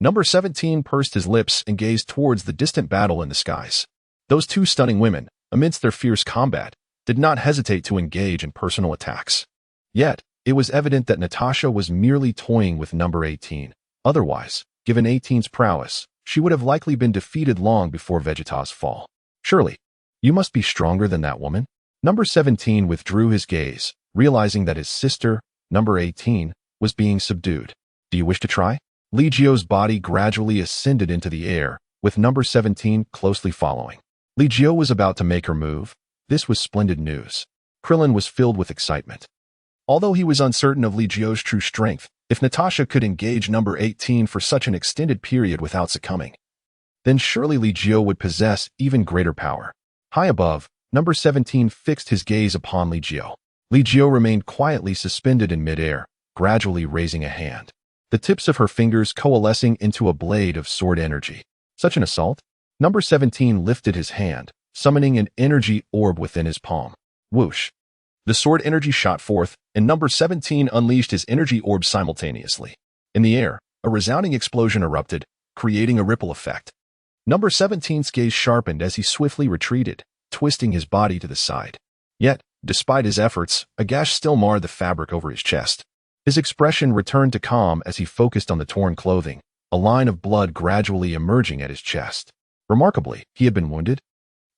Number 17 pursed his lips and gazed towards the distant battle in the skies. Those two stunning women, amidst their fierce combat, did not hesitate to engage in personal attacks. Yet, it was evident that Natasha was merely toying with number 18. Otherwise, given 18's prowess, she would have likely been defeated long before Vegeta's fall. Surely, you must be stronger than that woman? Number 17 withdrew his gaze, realizing that his sister, number 18, was being subdued. Do you wish to try? Li Jiu's body gradually ascended into the air, with number 17 closely following. Li Jiu was about to make her move. This was splendid news. Krillin was filled with excitement. Although he was uncertain of Li Jiu's true strength, if Natasha could engage number 18 for such an extended period without succumbing, then surely Li Jiu would possess even greater power. High above, number 17 fixed his gaze upon Li Jiu. Li Jiu remained quietly suspended in midair, gradually raising a hand, the tips of her fingers coalescing into a blade of sword energy. Such an assault? Number 17 lifted his hand, summoning an energy orb within his palm. Whoosh! The sword energy shot forth, and number 17 unleashed his energy orb simultaneously. In the air, a resounding explosion erupted, creating a ripple effect. Number 17's gaze sharpened as he swiftly retreated, twisting his body to the side. Yet, despite his efforts, a gash still marred the fabric over his chest. His expression returned to calm as he focused on the torn clothing, a line of blood gradually emerging at his chest. Remarkably, he had been wounded.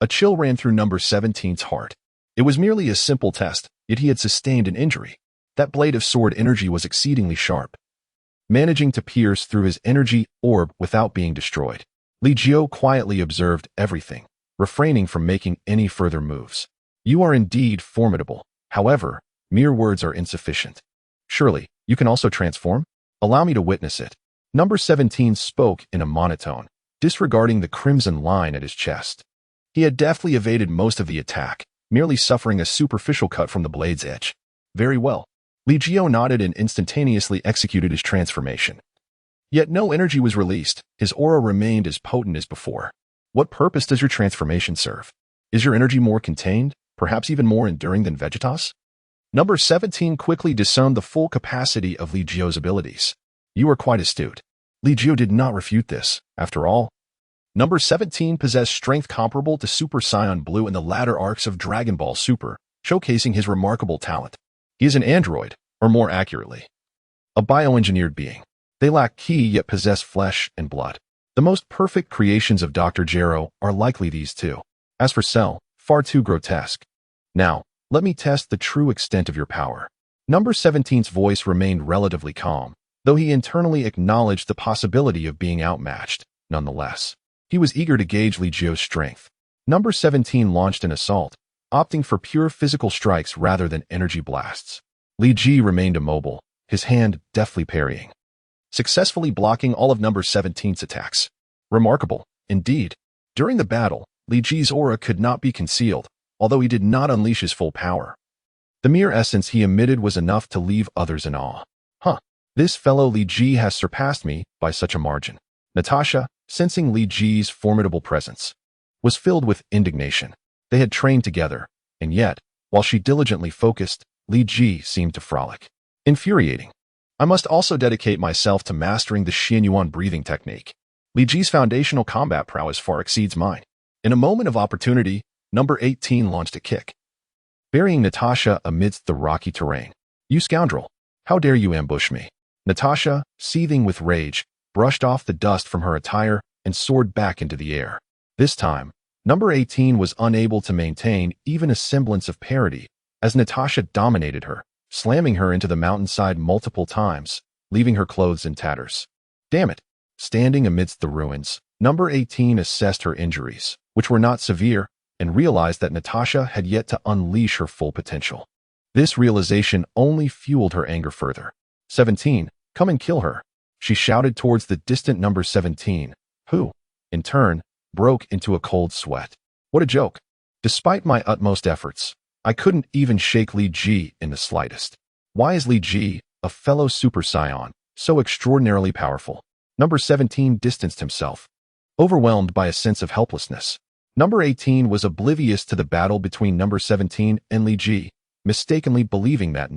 A chill ran through number 17's heart. It was merely a simple test, yet he had sustained an injury. That blade of sword energy was exceedingly sharp, managing to pierce through his energy orb without being destroyed. Li Jiu quietly observed everything, refraining from making any further moves. You are indeed formidable. However, mere words are insufficient. Surely, you can also transform? Allow me to witness it. Number 17 spoke in a monotone, disregarding the crimson line at his chest. He had deftly evaded most of the attack, merely suffering a superficial cut from the blade's edge. Very well. Li Jiu nodded and instantaneously executed his transformation. Yet no energy was released. His aura remained as potent as before. What purpose does your transformation serve? Is your energy more contained, perhaps even more enduring than Vegeta's? Number 17 quickly discerned the full capacity of Li Jiu's abilities. You are quite astute. Li Jiu did not refute this. After all, number 17 possessed strength comparable to Super Saiyan Blue in the latter arcs of Dragon Ball Super, showcasing his remarkable talent. He is an android, or more accurately, a bioengineered being. They lack ki yet possess flesh and blood. The most perfect creations of Dr. Gero are likely these two. As for Cell, far too grotesque. Now, let me test the true extent of your power. Number 17's voice remained relatively calm, though he internally acknowledged the possibility of being outmatched. Nonetheless, he was eager to gauge Li Jiu's strength. Number 17 launched an assault, opting for pure physical strikes rather than energy blasts. Li Ji remained immobile, his hand deftly parrying. successfully blocking all of number 17's attacks. Remarkable, indeed. During the battle, Li Ji's aura could not be concealed, although he did not unleash his full power. The mere essence he emitted was enough to leave others in awe. This fellow Li Ji has surpassed me by such a margin. Natasha, sensing Li Ji's formidable presence, was filled with indignation. They had trained together, and yet, while she diligently focused, Li Ji seemed to frolic. Infuriating. I must also dedicate myself to mastering the Huang breathing technique. Li Ji's foundational combat prowess far exceeds mine. In a moment of opportunity, number 18 launched a kick, burying Natasha amidst the rocky terrain. You scoundrel! How dare you ambush me? Natasha, seething with rage, brushed off the dust from her attire and soared back into the air. This time, number 18 was unable to maintain even a semblance of parity as Natasha dominated her, slamming her into the mountainside multiple times, leaving her clothes in tatters. Damn it! Standing amidst the ruins, number 18 assessed her injuries, which were not severe, and realized that Natasha had yet to unleash her full potential. This realization only fueled her anger further. 17, come and kill her, she shouted towards the distant number 17, who, in turn, broke into a cold sweat. What a joke! Despite my utmost efforts, I couldn't even shake Li Ji in the slightest. Why is Li Ji, a fellow Super Saiyan, so extraordinarily powerful? Number 17 distanced himself, overwhelmed by a sense of helplessness. Number 18 was oblivious to the battle between number 17 and Li Ji, mistakenly believing that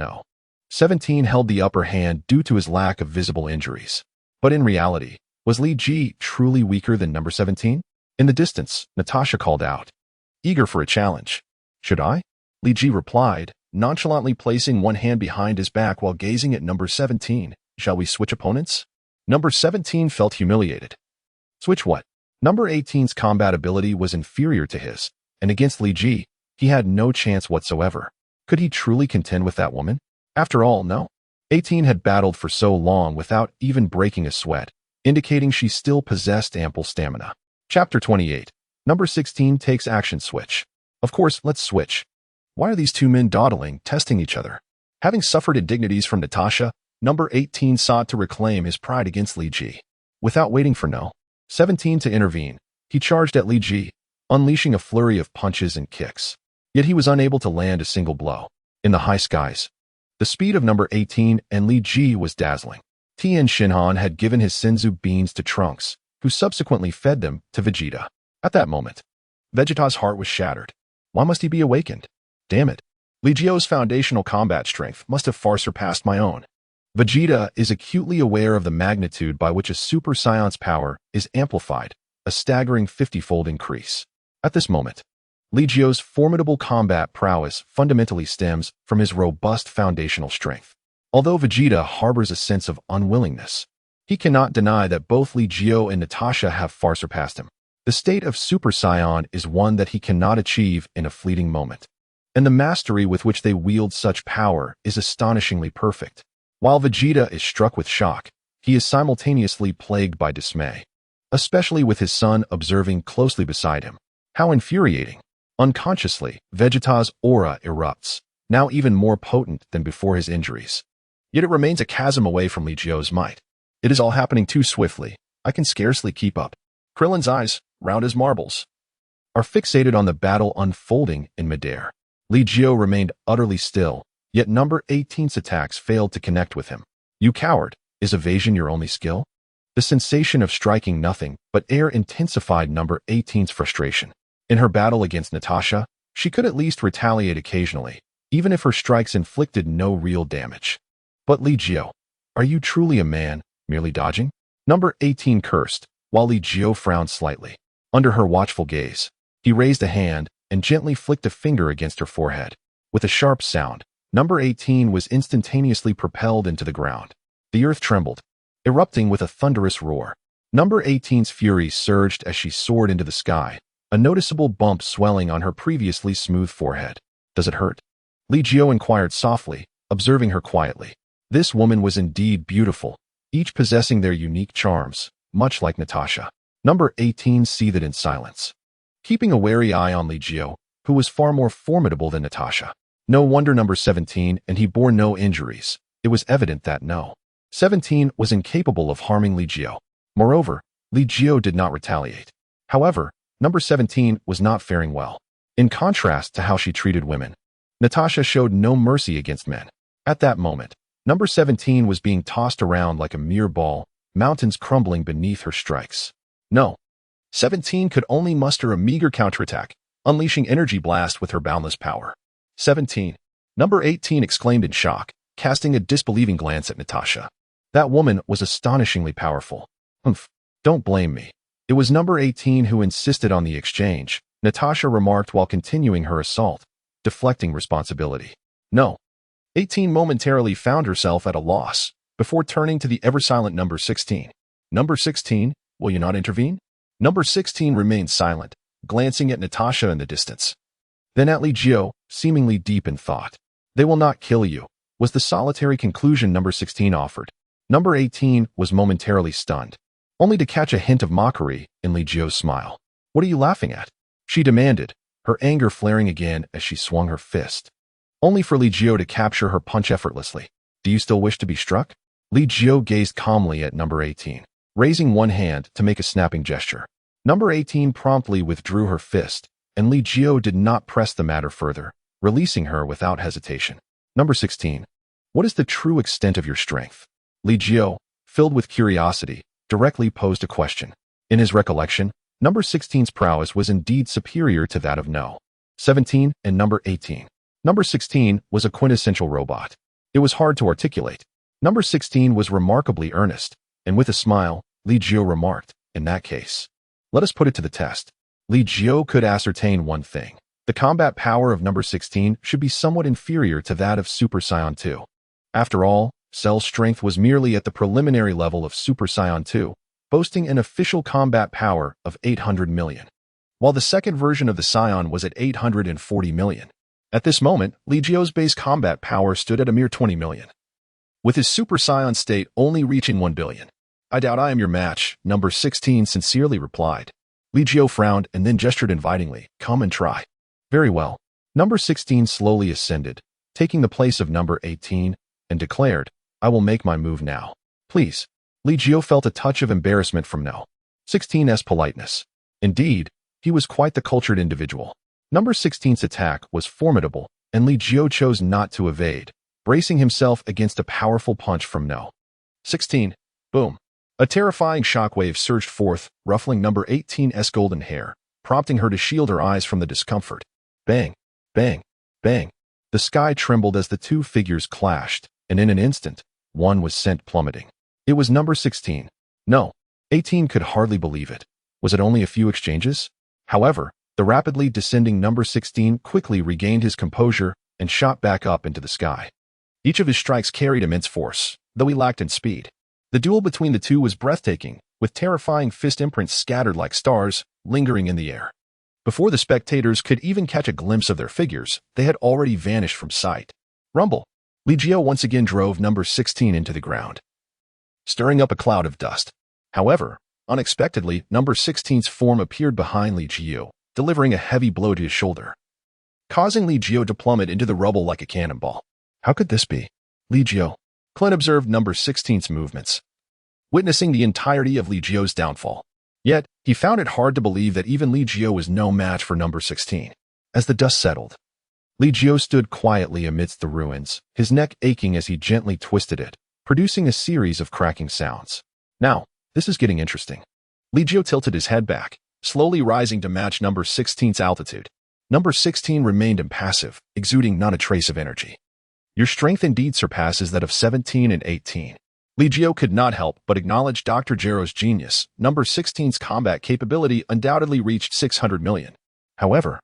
17 held the upper hand due to his lack of visible injuries. But in reality, was Li Ji truly weaker than number 17? In the distance, Natasha called out, eager for a challenge. Should I? Li Ji replied, nonchalantly placing one hand behind his back while gazing at number 17. Shall we switch opponents? Number 17 felt humiliated. Switch what? Number 18's combat ability was inferior to his, and against Li Ji, he had no chance whatsoever. Could he truly contend with that woman? After all, no. 18 had battled for so long without even breaking a sweat, indicating she still possessed ample stamina. Chapter 28. Number 16 takes action switch. Of course, let's switch. Why are these two men dawdling, testing each other? Having suffered indignities from Natasha, number 18 sought to reclaim his pride against Li Ji. Without waiting for 17 to intervene, he charged at Li Ji, unleashing a flurry of punches and kicks. Yet he was unable to land a single blow. In the high skies, the speed of number 18 and Li Ji was dazzling. Tien Shinhan had given his Senzu beans to Trunks, who subsequently fed them to Vegeta. At that moment, Vegeta's heart was shattered. Why must he be awakened? Damn it. Li Jiu's foundational combat strength must have far surpassed my own. Vegeta is acutely aware of the magnitude by which a Super Saiyan's power is amplified, a staggering 50-fold increase. At this moment, Li Jiu's formidable combat prowess fundamentally stems from his robust foundational strength. Although Vegeta harbors a sense of unwillingness, he cannot deny that both Li Jiu and Natasha have far surpassed him. The state of Super Saiyan is one that he cannot achieve in a fleeting moment, and the mastery with which they wield such power is astonishingly perfect. While Vegeta is struck with shock, he is simultaneously plagued by dismay, especially with his son observing closely beside him. How infuriating! Unconsciously, Vegeta's aura erupts, now even more potent than before his injuries. Yet it remains a chasm away from Li Jiu's might. It is all happening too swiftly. I can scarcely keep up. Krillin's eyes, round as marbles, are fixated on the battle unfolding in midair. Li Jiu remained utterly still, yet number 18's attacks failed to connect with him. You coward! Is evasion your only skill? The sensation of striking nothing but air intensified number 18's frustration. In her battle against Natasha, she could at least retaliate occasionally, even if her strikes inflicted no real damage. But Li Jiu, are you truly a man, merely dodging? Number 18 cursed, while Li Jiu frowned slightly. Under her watchful gaze, he raised a hand and gently flicked a finger against her forehead. With a sharp sound, number 18 was instantaneously propelled into the ground. The earth trembled, erupting with a thunderous roar. Number 18's fury surged as she soared into the sky, a noticeable bump swelling on her previously smooth forehead. Does it hurt? Li Jiu inquired softly, observing her quietly. This woman was indeed beautiful, each possessing their unique charms, much like Natasha. Number 18 seethed in silence, keeping a wary eye on Li Jiu, who was far more formidable than Natasha. No wonder number 17 and he bore no injuries. It was evident that 17 was incapable of harming Li Jiu. Moreover, Li Jiu did not retaliate. However, number 17 was not faring well. In contrast to how she treated women, Natasha showed no mercy against men. At that moment, number 17 was being tossed around like a mere ball, mountains crumbling beneath her strikes. No. 17 could only muster a meager counterattack, unleashing energy blast with her boundless power. 17. Number 18 exclaimed in shock, casting a disbelieving glance at Natasha. That woman was astonishingly powerful. Humph. Don't blame me. It was number 18 who insisted on the exchange, Natasha remarked while continuing her assault, deflecting responsibility. No. 18 momentarily found herself at a loss, before turning to the ever-silent number 16. Number 16, will you not intervene? Number 16 remained silent, glancing at Natasha in the distance. Then at Li Jiu, seemingly deep in thought. They will not kill you, was the solitary conclusion number 16 offered. Number 18 was momentarily stunned, only to catch a hint of mockery in Li Jiu's smile. What are you laughing at? She demanded, her anger flaring again as she swung her fist. Only for Li Jiu to capture her punch effortlessly. Do you still wish to be struck? Li Jiu gazed calmly at number 18, raising one hand to make a snapping gesture. Number 18 promptly withdrew her fist, and Li Jiu did not press the matter further, releasing her without hesitation. Number 16. What is the true extent of your strength? Li Jiu, filled with curiosity, directly posed a question. In his recollection, number 16's prowess was indeed superior to that of No. 17 and number 18. Number 16 was a quintessential robot. It was hard to articulate. Number 16 was remarkably earnest, and with a smile, Li Jiu remarked, in that case, let us put it to the test. Li Jiu could ascertain one thing. The combat power of number 16 should be somewhat inferior to that of Super Saiyan 2. After all, Cell's strength was merely at the preliminary level of Super Saiyan 2, boasting an official combat power of 800 million, while the second version of the Scion was at 840 million. At this moment, Li Jiu's base combat power stood at a mere 20 million, with his Super Saiyan state only reaching 1 billion. I doubt I am your match, number 16 sincerely replied. Li Jiu frowned and then gestured invitingly, come and try. Very well. Number 16 slowly ascended, taking the place of number 18, and declared, I will make my move now. Please. Li Jiu felt a touch of embarrassment from No. 16's politeness. Indeed, he was quite the cultured individual. Number 16's attack was formidable, and Li Jiu chose not to evade, bracing himself against a powerful punch from No. 16. Boom. A terrifying shockwave surged forth, ruffling number 18's golden hair, prompting her to shield her eyes from the discomfort. Bang, bang, bang. The sky trembled as the two figures clashed, and in an instant, one was sent plummeting. It was number 16. No. 18 could hardly believe it. Was it only a few exchanges? However, the rapidly descending number 16 quickly regained his composure and shot back up into the sky. Each of his strikes carried immense force, though he lacked in speed. The duel between the two was breathtaking, with terrifying fist imprints scattered like stars, lingering in the air. Before the spectators could even catch a glimpse of their figures, they had already vanished from sight. Rumble. Li Jiu once again drove number 16 into the ground, stirring up a cloud of dust. However, unexpectedly, number 16's form appeared behind Li Jiu, delivering a heavy blow to his shoulder, causing Li Jiu to plummet into the rubble like a cannonball. How could this be? Li Jiu. Clint observed number 16's movements, witnessing the entirety of Li Jiu's downfall. Yet, he found it hard to believe that even Li Jiu was no match for number 16. As the dust settled, Li Jiu stood quietly amidst the ruins, his neck aching as he gently twisted it, producing a series of cracking sounds. Now, this is getting interesting. Li Jiu tilted his head back, slowly rising to match number 16's altitude. Number 16 remained impassive, exuding not a trace of energy. Your strength indeed surpasses that of 17 and 18. Li Jiu could not help but acknowledge Dr. Gero's genius. Number 16's combat capability undoubtedly reached 600 million. However,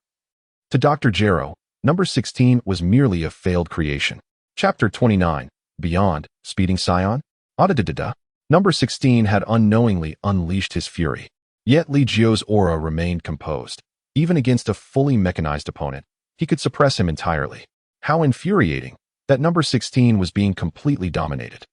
to Dr. Gero, number 16 was merely a failed creation. Chapter 29. Beyond, Speeding Scion? Adadadada. Number 16 had unknowingly unleashed his fury. Yet Li Jiu's aura remained composed. Even against a fully mechanized opponent, he could suppress him entirely. How infuriating that number 16 was being completely dominated.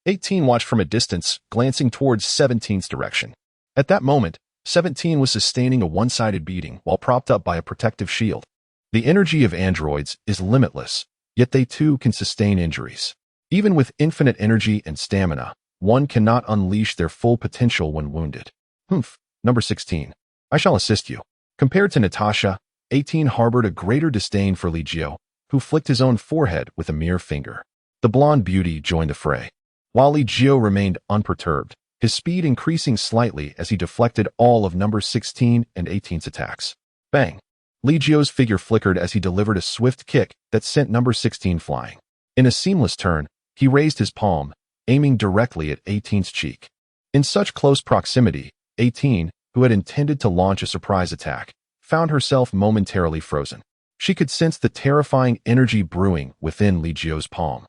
18 watched from a distance, glancing towards 17's direction. At that moment, 17 was sustaining a one-sided beating while propped up by a protective shield. The energy of androids is limitless, yet they too can sustain injuries. Even with infinite energy and stamina, one cannot unleash their full potential when wounded. Humph. Number 16. I shall assist you. Compared to Natasha, 18 harbored a greater disdain for Li Jiu, who flicked his own forehead with a mere finger. The blonde beauty joined the fray. While Li Jiu remained unperturbed, his speed increasing slightly as he deflected all of number 16 and 18's attacks. Bang! Li Jiu's figure flickered as he delivered a swift kick that sent number 16 flying. In a seamless turn, he raised his palm, aiming directly at 18's cheek. In such close proximity, 18, who had intended to launch a surprise attack, found herself momentarily frozen. She could sense the terrifying energy brewing within Li Jiu's palm,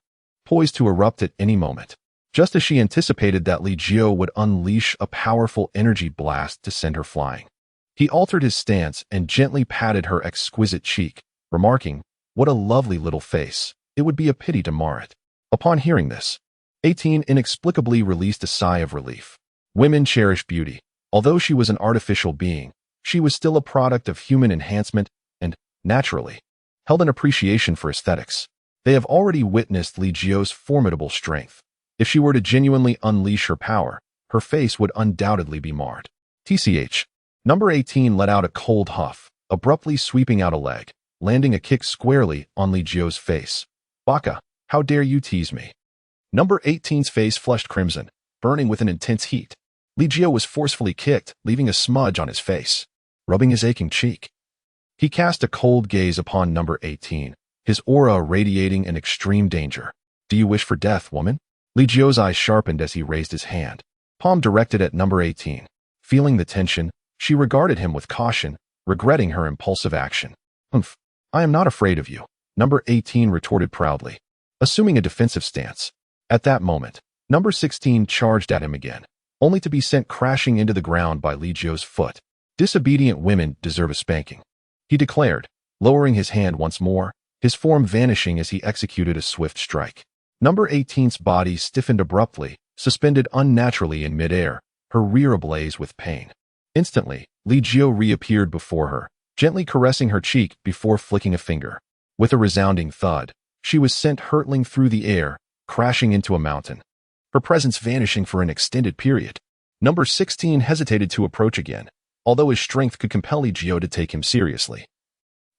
poised to erupt at any moment. Just as she anticipated that Li Jiu would unleash a powerful energy blast to send her flying. He altered his stance and gently patted her exquisite cheek, remarking, "What a lovely little face. It would be a pity to mar it." Upon hearing this, 18 inexplicably released a sigh of relief. Women cherish beauty. Although she was an artificial being, she was still a product of human enhancement and, naturally, held an appreciation for aesthetics. They have already witnessed Li Jiu's formidable strength. If she were to genuinely unleash her power, her face would undoubtedly be marred. TCH. Number 18 let out a cold huff, abruptly sweeping out a leg, landing a kick squarely on Li Jiu's face. "Baka, how dare you tease me?" Number 18's face flushed crimson, burning with an intense heat. Li Jiu was forcefully kicked, leaving a smudge on his face, rubbing his aching cheek. He cast a cold gaze upon number 18, his aura radiating an extreme danger. "Do you wish for death, woman?" Li Jiu's eyes sharpened as he raised his hand, palm directed at number 18. Feeling the tension, she regarded him with caution, regretting her impulsive action. "Humph, I am not afraid of you," number 18 retorted proudly, assuming a defensive stance. At that moment, number 16 charged at him again, only to be sent crashing into the ground by Li Jiu's foot. "Disobedient women deserve a spanking," he declared, lowering his hand once more, his form vanishing as he executed a swift strike. Number 18's body stiffened abruptly, suspended unnaturally in midair, her rear ablaze with pain. Instantly, Li Jiu reappeared before her, gently caressing her cheek before flicking a finger. With a resounding thud, she was sent hurtling through the air, crashing into a mountain, her presence vanishing for an extended period. Number 16 hesitated to approach again, although his strength could compel Li Jiu to take him seriously.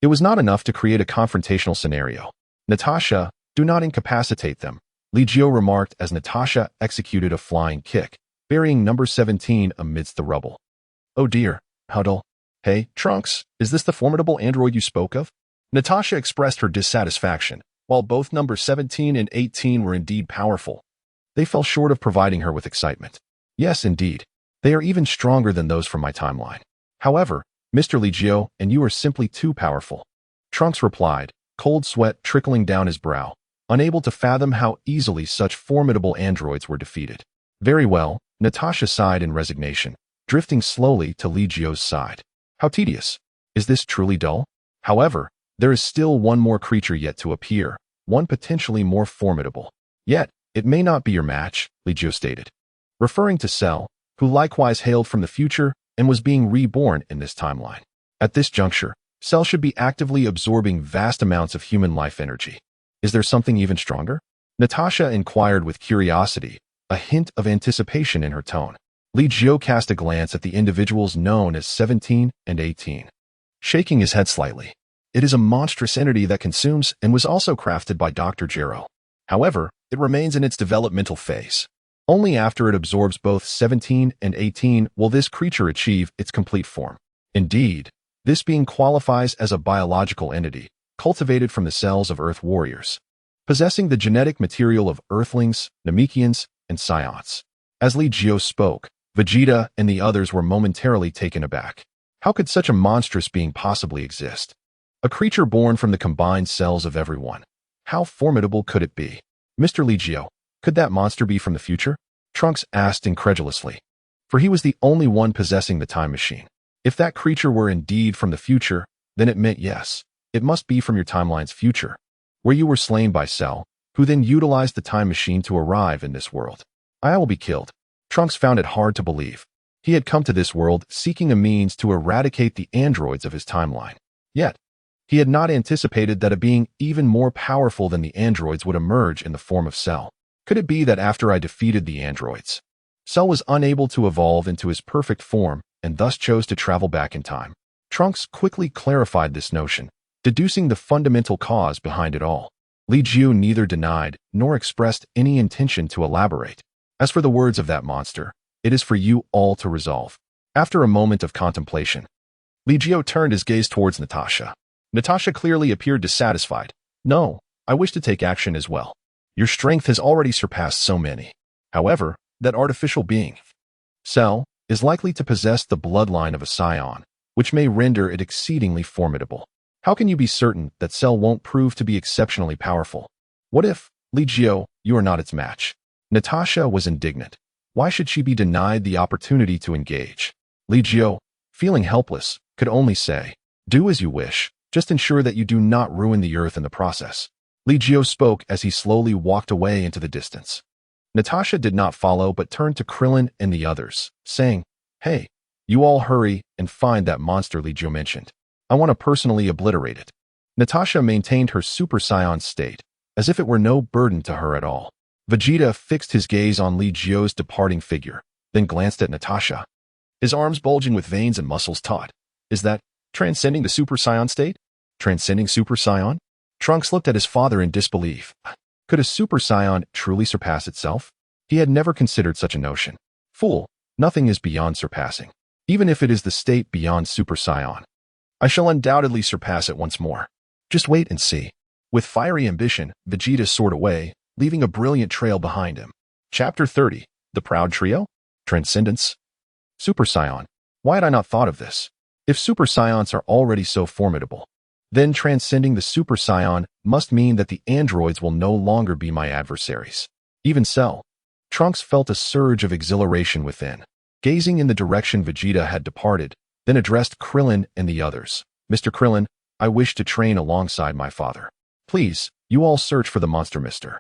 It was not enough to create a confrontational scenario. "Natasha, do not incapacitate them," Li Jiu remarked as Natasha executed a flying kick, burying number 17 amidst the rubble. "Oh dear, how dull. Hey, Trunks, is this the formidable android you spoke of?" Natasha expressed her dissatisfaction. While both number 17 and 18 were indeed powerful, they fell short of providing her with excitement. "Yes, indeed. They are even stronger than those from my timeline. However, Mr. Li Jiu and you are simply too powerful," Trunks replied, cold sweat trickling down his brow, unable to fathom how easily such formidable androids were defeated. "Very well," Natasha sighed in resignation, drifting slowly to Li Jiu's side. "How tedious. Is this truly dull? However, there is still one more creature yet to appear, one potentially more formidable. Yet, it may not be your match," Li Jiu stated, referring to Cell, who likewise hailed from the future and was being reborn in this timeline. At this juncture, Cell should be actively absorbing vast amounts of human life energy. "Is there something even stronger?" Natasha inquired with curiosity, a hint of anticipation in her tone. Li Jiu cast a glance at the individuals known as 17 and 18, shaking his head slightly. "It is a monstrous entity that consumes and was also crafted by Dr. Jero. However, it remains in its developmental phase. Only after it absorbs both 17 and 18 will this creature achieve its complete form. Indeed, this being qualifies as a biological entity, cultivated from the cells of Earth warriors, possessing the genetic material of Earthlings, Namekians, and Saiyans." As Li Jiu spoke, Vegeta and the others were momentarily taken aback. How could such a monstrous being possibly exist? A creature born from the combined cells of everyone. How formidable could it be? "Mr. Li Jiu, could that monster be from the future?" Trunks asked incredulously, for he was the only one possessing the time machine. If that creature were indeed from the future, then it meant yes, it must be from your timeline's future, where you were slain by Cell, who then utilized the time machine to arrive in this world. "I will be killed." Trunks found it hard to believe. He had come to this world seeking a means to eradicate the androids of his timeline. Yet, He had not anticipated that a being even more powerful than the androids would emerge in the form of Cell. Could it be that after I defeated the androids, Cell was unable to evolve into his perfect form and thus chose to travel back in time? Trunks quickly clarified this notion, deducing the fundamental cause behind it all. Li Jiu neither denied nor expressed any intention to elaborate. As for the words of that monster, it is for you all to resolve. After a moment of contemplation, Li Jiu turned his gaze towards Natasha. Natasha clearly appeared dissatisfied. No, I wish to take action as well. Your strength has already surpassed so many. However, that artificial being, Cell, is likely to possess the bloodline of a Scion, which may render it exceedingly formidable. How can you be certain that Cell won't prove to be exceptionally powerful? What if, Li Jiu, you are not its match? Natasha was indignant. Why should she be denied the opportunity to engage? Li Jiu, feeling helpless, could only say, do as you wish, just ensure that you do not ruin the earth in the process. Li Jiu spoke as he slowly walked away into the distance. Natasha did not follow but turned to Krillin and the others, saying, hey, you all hurry and find that monster Li Jiu mentioned. I want to personally obliterate it. Natasha maintained her Super Saiyan state, as if it were no burden to her at all. Vegeta fixed his gaze on Li Jiu's departing figure, then glanced at Natasha. His arms bulging with veins and muscles taut. Is that transcending the Super Saiyan state? Transcending Super Saiyan? Trunks looked at his father in disbelief. Could a Super Saiyan truly surpass itself? He had never considered such a notion. Fool, nothing is beyond surpassing, even if it is the state beyond Super Saiyan. I shall undoubtedly surpass it once more. Just wait and see. With fiery ambition, Vegeta soared away, leaving a brilliant trail behind him. Chapter 30. The Proud Trio? Transcendence? Super Saiyan. Why had I not thought of this? If Super Saiyans are already so formidable, then transcending the Super Saiyan must mean that the androids will no longer be my adversaries. Even Cell. Trunks felt a surge of exhilaration within. Gazing in the direction Vegeta had departed, then addressed Krillin and the others. Mr. Krillin, I wish to train alongside my father. Please, you all search for the monster Mr.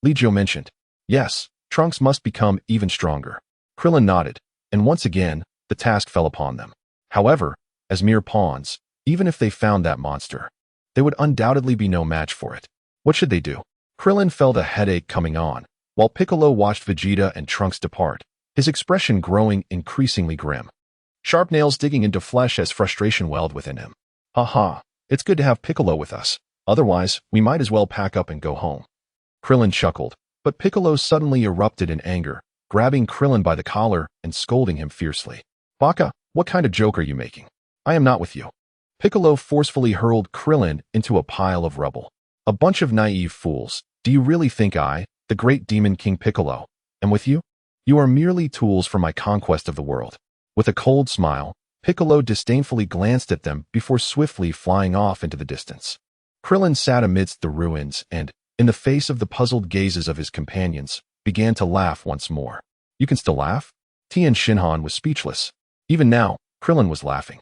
Li Jiu mentioned. Yes, Trunks must become even stronger. Krillin nodded, and once again, the task fell upon them. However, as mere pawns, even if they found that monster, they would undoubtedly be no match for it. What should they do? Krillin felt a headache coming on, while Piccolo watched Vegeta and Trunks depart, his expression growing increasingly grim. Sharp nails digging into flesh as frustration welled within him. Ha, it's good to have Piccolo with us. Otherwise, we might as well pack up and go home. Krillin chuckled, but Piccolo suddenly erupted in anger, grabbing Krillin by the collar and scolding him fiercely. Baka, what kind of joke are you making? I am not with you. Piccolo forcefully hurled Krillin into a pile of rubble. A bunch of naive fools. Do you really think I, the great demon King Piccolo, am with you? You are merely tools for my conquest of the world. With a cold smile, Piccolo disdainfully glanced at them before swiftly flying off into the distance. Krillin sat amidst the ruins and, in the face of the puzzled gazes of his companions, began to laugh once more. You can still laugh? Tien Shinhan was speechless. Even now, Krillin was laughing.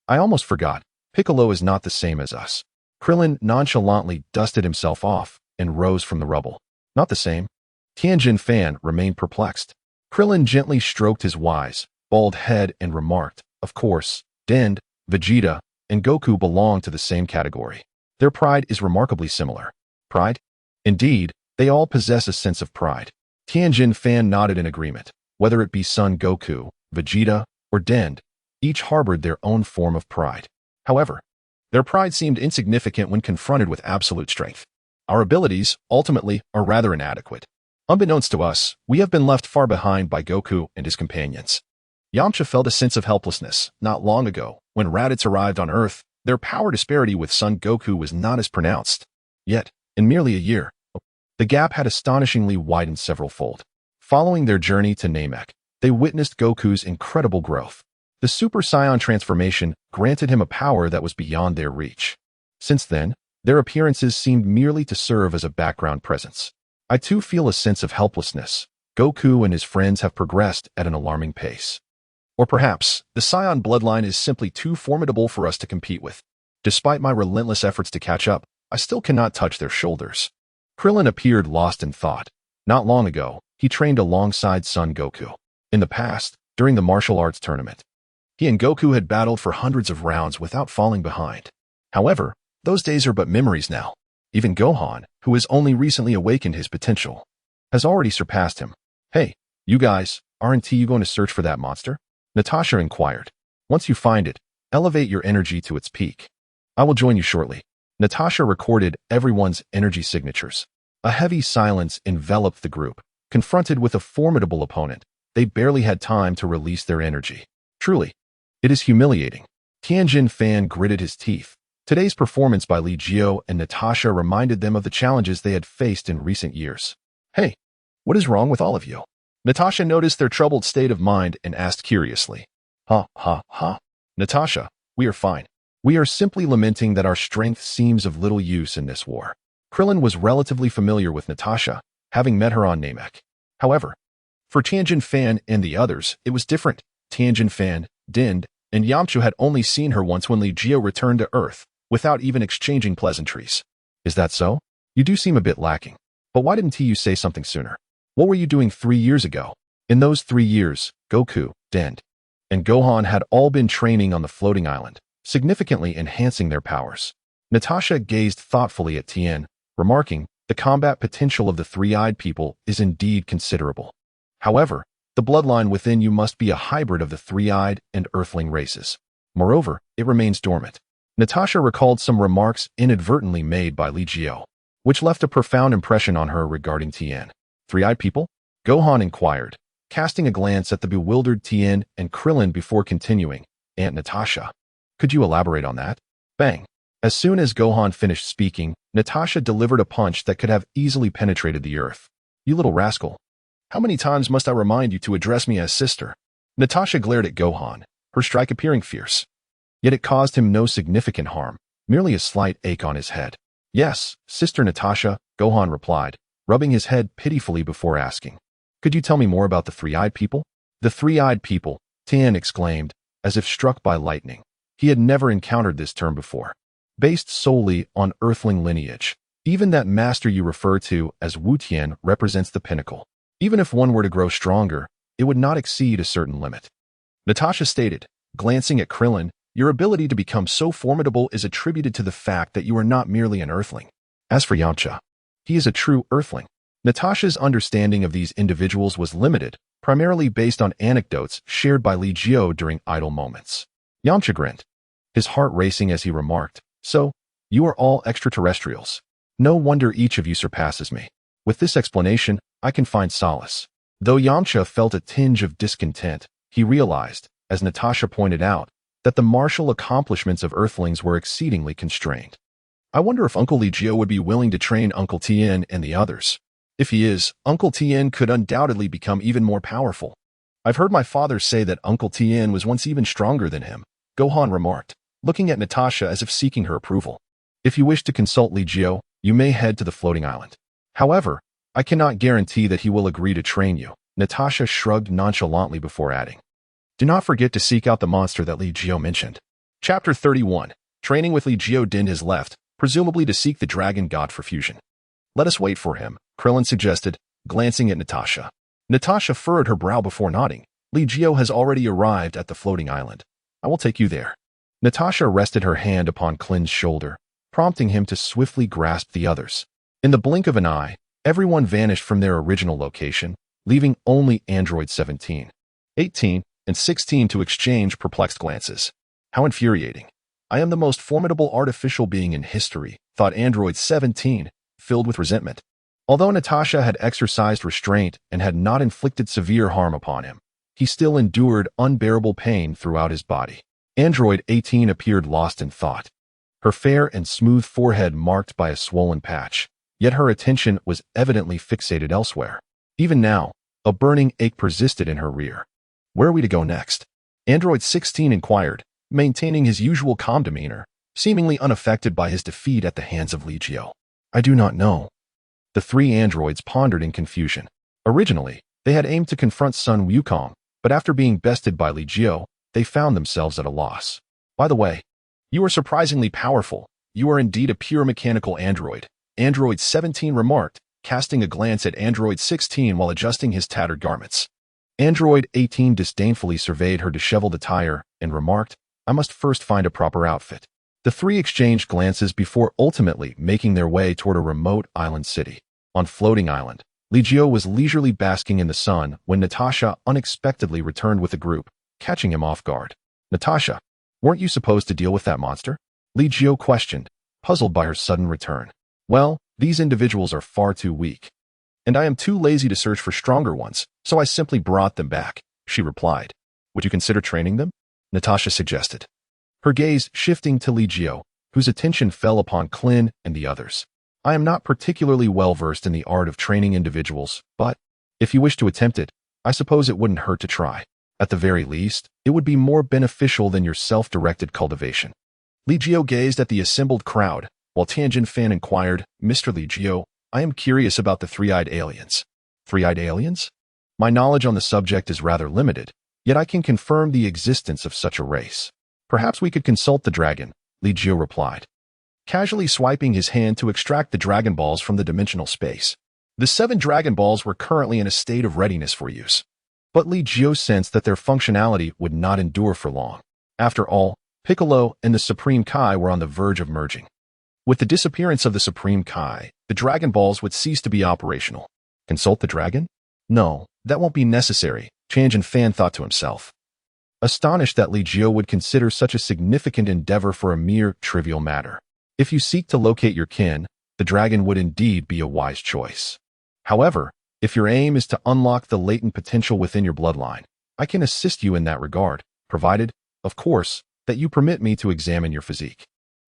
I almost forgot. Piccolo is not the same as us. Krillin nonchalantly dusted himself off and rose from the rubble. Not the same. Tianjin Fan remained perplexed. Krillin gently stroked his wise, bald head and remarked, of course, Dend, Vegeta, and Goku belong to the same category. Their pride is remarkably similar. Pride? Indeed, they all possess a sense of pride. Tianjin Fan nodded in agreement. Whether it be Son Goku, Vegeta, or Dend, each harbored their own form of pride. However, their pride seemed insignificant when confronted with absolute strength. Our abilities, ultimately, are rather inadequate. Unbeknownst to us, we have been left far behind by Goku and his companions. Yamcha felt a sense of helplessness not long ago. When Raditz arrived on Earth, their power disparity with Son Goku was not as pronounced. Yet, in merely a year, the gap had astonishingly widened several-fold. Following their journey to Namek, they witnessed Goku's incredible growth. The Super Saiyan transformation granted him a power that was beyond their reach. Since then, their appearances seemed merely to serve as a background presence. I too feel a sense of helplessness. Goku and his friends have progressed at an alarming pace. Or perhaps, the Scion bloodline is simply too formidable for us to compete with. Despite my relentless efforts to catch up, I still cannot touch their shoulders. Krillin appeared lost in thought. Not long ago, he trained alongside Son Goku. In the past, during the martial arts tournament, he and Goku had battled for hundreds of rounds without falling behind. However, those days are but memories now. Even Gohan, who has only recently awakened his potential, has already surpassed him. Hey, you guys, aren't you going to search for that monster? Natasha inquired. Once you find it, elevate your energy to its peak. I will join you shortly. Natasha recorded everyone's energy signatures. A heavy silence enveloped the group. Confronted with a formidable opponent, they barely had time to release their energy. Truly, it is humiliating. Tianjin Fan gritted his teeth. Today's performance by Li Jiu and Natasha reminded them of the challenges they had faced in recent years. Hey, what is wrong with all of you? Natasha noticed their troubled state of mind and asked curiously. Natasha, we are fine. We are simply lamenting that our strength seems of little use in this war. Krillin was relatively familiar with Natasha, having met her on Namek. However, for Tianjin Fan and the others, it was different. Tianjin Fan, Din, and Yamcha had only seen her once when Li Jiu returned to Earth, without even exchanging pleasantries. Is that so? You do seem a bit lacking. But why didn't you say something sooner? What were you doing 3 years ago? In those 3 years, Goku, Din, and Gohan had all been training on the floating island, significantly enhancing their powers. Natasha gazed thoughtfully at Tien, remarking, the combat potential of the three-eyed people is indeed considerable. However, the bloodline within you must be a hybrid of the three-eyed and earthling races. Moreover, it remains dormant. Natasha recalled some remarks inadvertently made by Li Jiu, which left a profound impression on her regarding Tien. Three-eyed people? Gohan inquired, casting a glance at the bewildered Tien and Krillin before continuing. Aunt Natasha, could you elaborate on that? Bang. As soon as Gohan finished speaking, Natasha delivered a punch that could have easily penetrated the earth. You little rascal. How many times must I remind you to address me as sister? Natasha glared at Gohan, her strike appearing fierce. Yet it caused him no significant harm, merely a slight ache on his head. Yes, Sister Natasha, Gohan replied, rubbing his head pitifully before asking. Could you tell me more about the three-eyed people? The three-eyed people, Tien exclaimed, as if struck by lightning. He had never encountered this term before. Based solely on earthling lineage, even that master you refer to as Wu Tian represents the pinnacle. Even if one were to grow stronger, it would not exceed a certain limit. Natasha stated, glancing at Krillin, your ability to become so formidable is attributed to the fact that you are not merely an earthling. As for Yamcha, he is a true earthling. Natasha's understanding of these individuals was limited, primarily based on anecdotes shared by Li Jiu during idle moments. Yamcha grinned, his heart racing as he remarked, so, you are all extraterrestrials. No wonder each of you surpasses me. With this explanation, I can find solace. Though Yamcha felt a tinge of discontent, he realized, as Natasha pointed out, that the martial accomplishments of Earthlings were exceedingly constrained. I wonder if Uncle Li Jiu would be willing to train Uncle Tien and the others. If he is, Uncle Tien could undoubtedly become even more powerful. I've heard my father say that Uncle Tien was once even stronger than him, Gohan remarked, looking at Natasha as if seeking her approval. If you wish to consult Li Jiu, you may head to the floating island. However, I cannot guarantee that he will agree to train you. Natasha shrugged nonchalantly before adding. Do not forget to seek out the monster that Li Jiu mentioned. Chapter 31. Training with Li Jiu. Din has left, presumably to seek the dragon god for fusion. Let us wait for him, Krillin suggested, glancing at Natasha. Natasha furrowed her brow before nodding. Li Jiu has already arrived at the floating island. I will take you there. Natasha rested her hand upon Klin's shoulder, prompting him to swiftly grasp the others. In the blink of an eye, everyone vanished from their original location, leaving only Android 17, 18, and 16 to exchange perplexed glances. How infuriating. I am the most formidable artificial being in history, thought Android 17, filled with resentment. Although Natasha had exercised restraint and had not inflicted severe harm upon him, he still endured unbearable pain throughout his body. Android 18 appeared lost in thought, her fair and smooth forehead marked by a swollen patch, yet her attention was evidently fixated elsewhere. Even now, a burning ache persisted in her rear. Where are we to go next? Android 16 inquired, maintaining his usual calm demeanor, seemingly unaffected by his defeat at the hands of Li Jiu. I do not know. The three androids pondered in confusion. Originally, they had aimed to confront Sun Wukong, but after being bested by Li Jiu, they found themselves at a loss. By the way, you are surprisingly powerful. You are indeed a pure mechanical android, Android 17 remarked, casting a glance at Android 16 while adjusting his tattered garments. Android 18 disdainfully surveyed her disheveled attire and remarked, I must first find a proper outfit. The three exchanged glances before ultimately making their way toward a remote island city. On Floating Island, Li Jiu was leisurely basking in the sun when Natasha unexpectedly returned with the group, catching him off guard. "Natasha, weren't you supposed to deal with that monster?" Li Jiu questioned, puzzled by her sudden return. "Well, these individuals are far too weak, and I am too lazy to search for stronger ones, so I simply brought them back," she replied. "Would you consider training them?" Natasha suggested, her gaze shifting to Li Jiu, whose attention fell upon Clin and the others. "I am not particularly well-versed in the art of training individuals, but if you wish to attempt it, I suppose it wouldn't hurt to try. At the very least, it would be more beneficial than your self-directed cultivation." Li Jiu gazed at the assembled crowd, while Tianjin Fan inquired, "Mr. Li Jiu, I am curious about the three-eyed aliens." "Three-eyed aliens?" "My knowledge on the subject is rather limited, yet I can confirm the existence of such a race. Perhaps we could consult the dragon," Li Jiu replied, casually swiping his hand to extract the Dragon Balls from the dimensional space. The 7 Dragon Balls were currently in a state of readiness for use, but Li Jiu sensed that their functionality would not endure for long. After all, Piccolo and the Supreme Kai were on the verge of merging. With the disappearance of the Supreme Kai, the Dragon Balls would cease to be operational. Consult the dragon? No, that won't be necessary, Tianjin Fan thought to himself, astonished that Li Jiu would consider such a significant endeavor for a mere trivial matter. If you seek to locate your kin, the dragon would indeed be a wise choice. However, if your aim is to unlock the latent potential within your bloodline, I can assist you in that regard, provided, of course, that you permit me to examine your physique.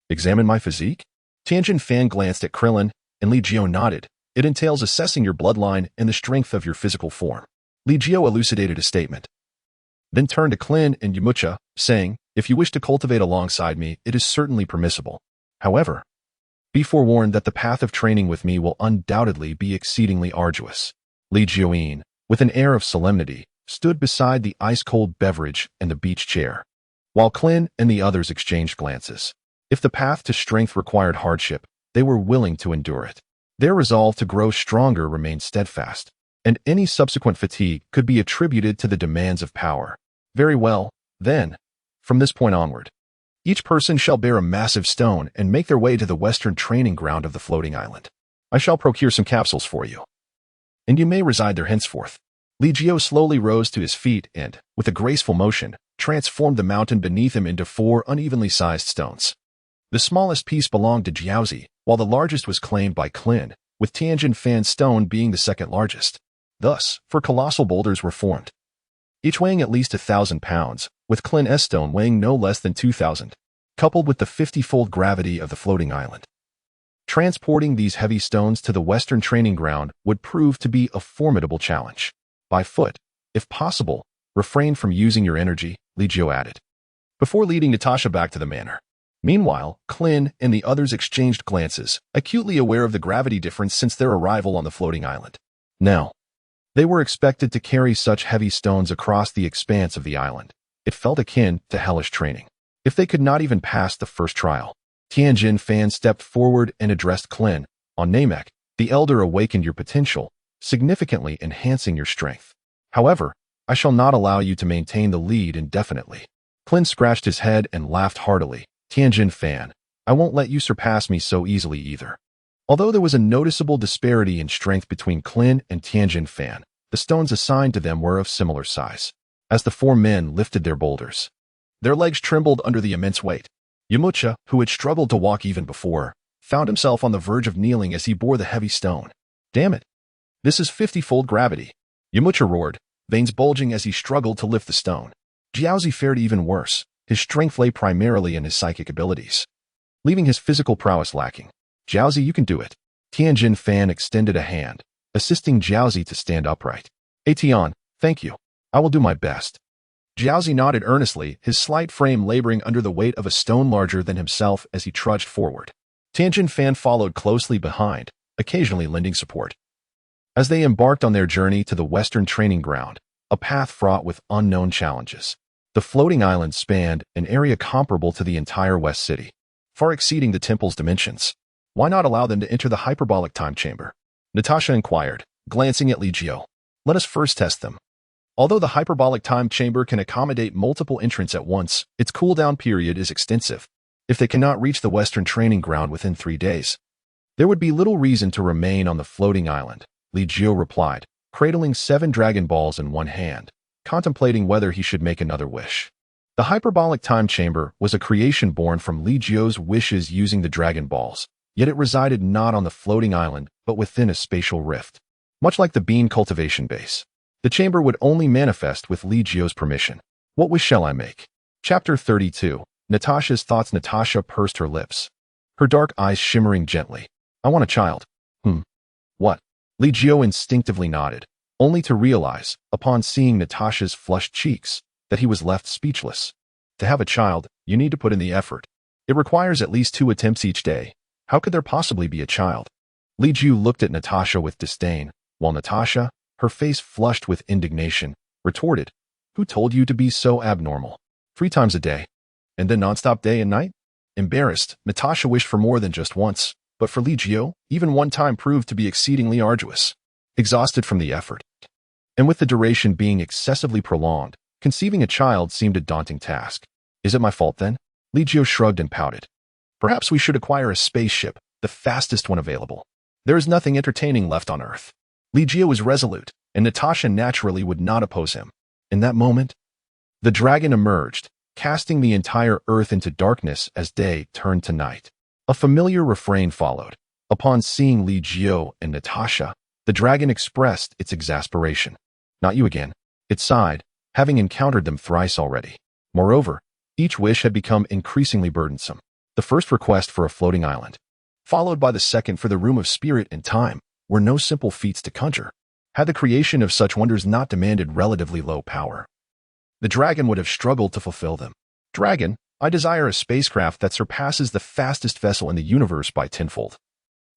Examine my physique? Tianjin Fan glanced at Krillin, and Li Jiu nodded. It entails assessing your bloodline and the strength of your physical form. Li Jiu elucidated a statement, then turned to Clin and Yamcha, saying, "If you wish to cultivate alongside me, it is certainly permissible. However, be forewarned that the path of training with me will undoubtedly be exceedingly arduous." Li Jiu, with an air of solemnity, stood beside the ice-cold beverage and the beach chair, while Clin and the others exchanged glances. If the path to strength required hardship, they were willing to endure it. Their resolve to grow stronger remained steadfast, and any subsequent fatigue could be attributed to the demands of power. Very well, then, from this point onward, each person shall bear a massive stone and make their way to the western training ground of the floating island. I shall procure some capsules for you, and you may reside there henceforth. Li Jiu slowly rose to his feet and, with a graceful motion, transformed the mountain beneath him into 4 unevenly sized stones. The smallest piece belonged to Jiaozi, while the largest was claimed by Clin, with Tianjin Fan's stone being the second largest. Thus, 4 colossal boulders were formed, each weighing at least 1,000 pounds, with Clin stone weighing no less than 2,000, coupled with the 50-fold gravity of the floating island. Transporting these heavy stones to the western training ground would prove to be a formidable challenge. By foot, if possible, refrain from using your energy, Li Jiu added, before leading Natasha back to the manor. Meanwhile, Clin and the others exchanged glances, acutely aware of the gravity difference since their arrival on the floating island. Now, they were expected to carry such heavy stones across the expanse of the island. It felt akin to hellish training. If they could not even pass the first trial, Tianjin Fan stepped forward and addressed Clin. "On Namek, the Elder awakened your potential, significantly enhancing your strength. However, I shall not allow you to maintain the lead indefinitely." Clin scratched his head and laughed heartily. "Tianjin Fan, I won't let you surpass me so easily either." Although there was a noticeable disparity in strength between Clin and Tianjin Fan, the stones assigned to them were of similar size. As the 4 men lifted their boulders, their legs trembled under the immense weight. Yamcha, who had struggled to walk even before, found himself on the verge of kneeling as he bore the heavy stone. "Damn it! This is 50-fold gravity," Yamcha roared, veins bulging as he struggled to lift the stone. Jiaozi fared even worse. His strength lay primarily in his psychic abilities, leaving his physical prowess lacking. "Jiaozi, you can do it." Tianjin Fan extended a hand, assisting Jiaozi to stand upright. "Tian, thank you. I will do my best." Jiaozi nodded earnestly, his slight frame laboring under the weight of a stone larger than himself as he trudged forward. Tianjin Fan followed closely behind, occasionally lending support. As they embarked on their journey to the western training ground, a path fraught with unknown challenges, the floating island spanned an area comparable to the entire West City, far exceeding the temple's dimensions. "Why not allow them to enter the hyperbolic time chamber?" Natasha inquired, glancing at Li Jiu. "Let us first test them." Although the hyperbolic time chamber can accommodate multiple entrants at once, its cooldown period is extensive. If they cannot reach the Western training ground within 3 days, there would be little reason to remain on the floating island, Li Jiu replied, cradling 7 Dragon Balls in one hand, contemplating whether he should make another wish. The hyperbolic time chamber was a creation born from Li Jiu's wishes using the Dragon Balls, yet it resided not on the floating island but within a spatial rift. Much like the bean cultivation base, the chamber would only manifest with Li Jiu's permission. What wish shall I make? Chapter 32. Natasha's thoughts. Natasha pursed her lips, her dark eyes shimmering gently. I want a child. What? Li Jiu instinctively nodded, only to realize, upon seeing Natasha's flushed cheeks, that he was left speechless. To have a child, you need to put in the effort. It requires at least 2 attempts each day. How could there possibly be a child? Li Jiu looked at Natasha with disdain, while Natasha, her face flushed with indignation, retorted, Who told you to be so abnormal? 3 times a day. And then nonstop day and night? Embarrassed, Natasha wished for more than just once, but for Li Jiu, even one time proved to be exceedingly arduous. Exhausted from the effort, and with the duration being excessively prolonged, conceiving a child seemed a daunting task. Is it my fault then? Li Jiu shrugged and pouted. Perhaps we should acquire a spaceship, the fastest one available. There is nothing entertaining left on Earth. Li Jiu was resolute, and Natasha naturally would not oppose him. In that moment, the dragon emerged, casting the entire Earth into darkness as day turned to night. A familiar refrain followed. Upon seeing Li Jiu and Natasha, the dragon expressed its exasperation. Not you again. It sighed, having encountered them thrice already. Moreover, each wish had become increasingly burdensome. The first request for a floating island, followed by the second for the room of spirit and time, were no simple feats to conjure. Had the creation of such wonders not demanded relatively low power, the dragon would have struggled to fulfill them. Dragon, I desire a spacecraft that surpasses the fastest vessel in the universe by tenfold.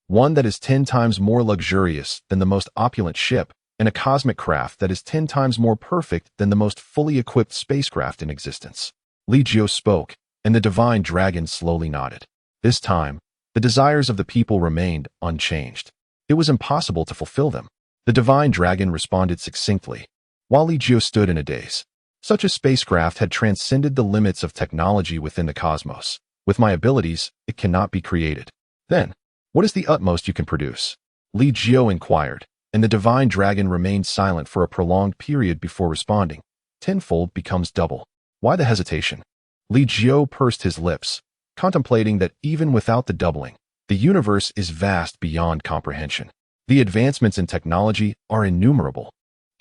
One that is 10 times more luxurious than the most opulent ship, and a cosmic craft that is 10 times more perfect than the most fully equipped spacecraft in existence. Li Jiu spoke, and the divine dragon slowly nodded. This time, the desires of the people remained unchanged. It was impossible to fulfill them. The divine dragon responded succinctly, while Li Jiu stood in a daze. Such a spacecraft had transcended the limits of technology within the cosmos. With my abilities, it cannot be created. Then, what is the utmost you can produce? Li Jiu inquired, and the divine dragon remained silent for a prolonged period before responding. Tenfold becomes double. Why the hesitation? Li Jiu pursed his lips, contemplating that even without the doubling, the universe is vast beyond comprehension. The advancements in technology are innumerable.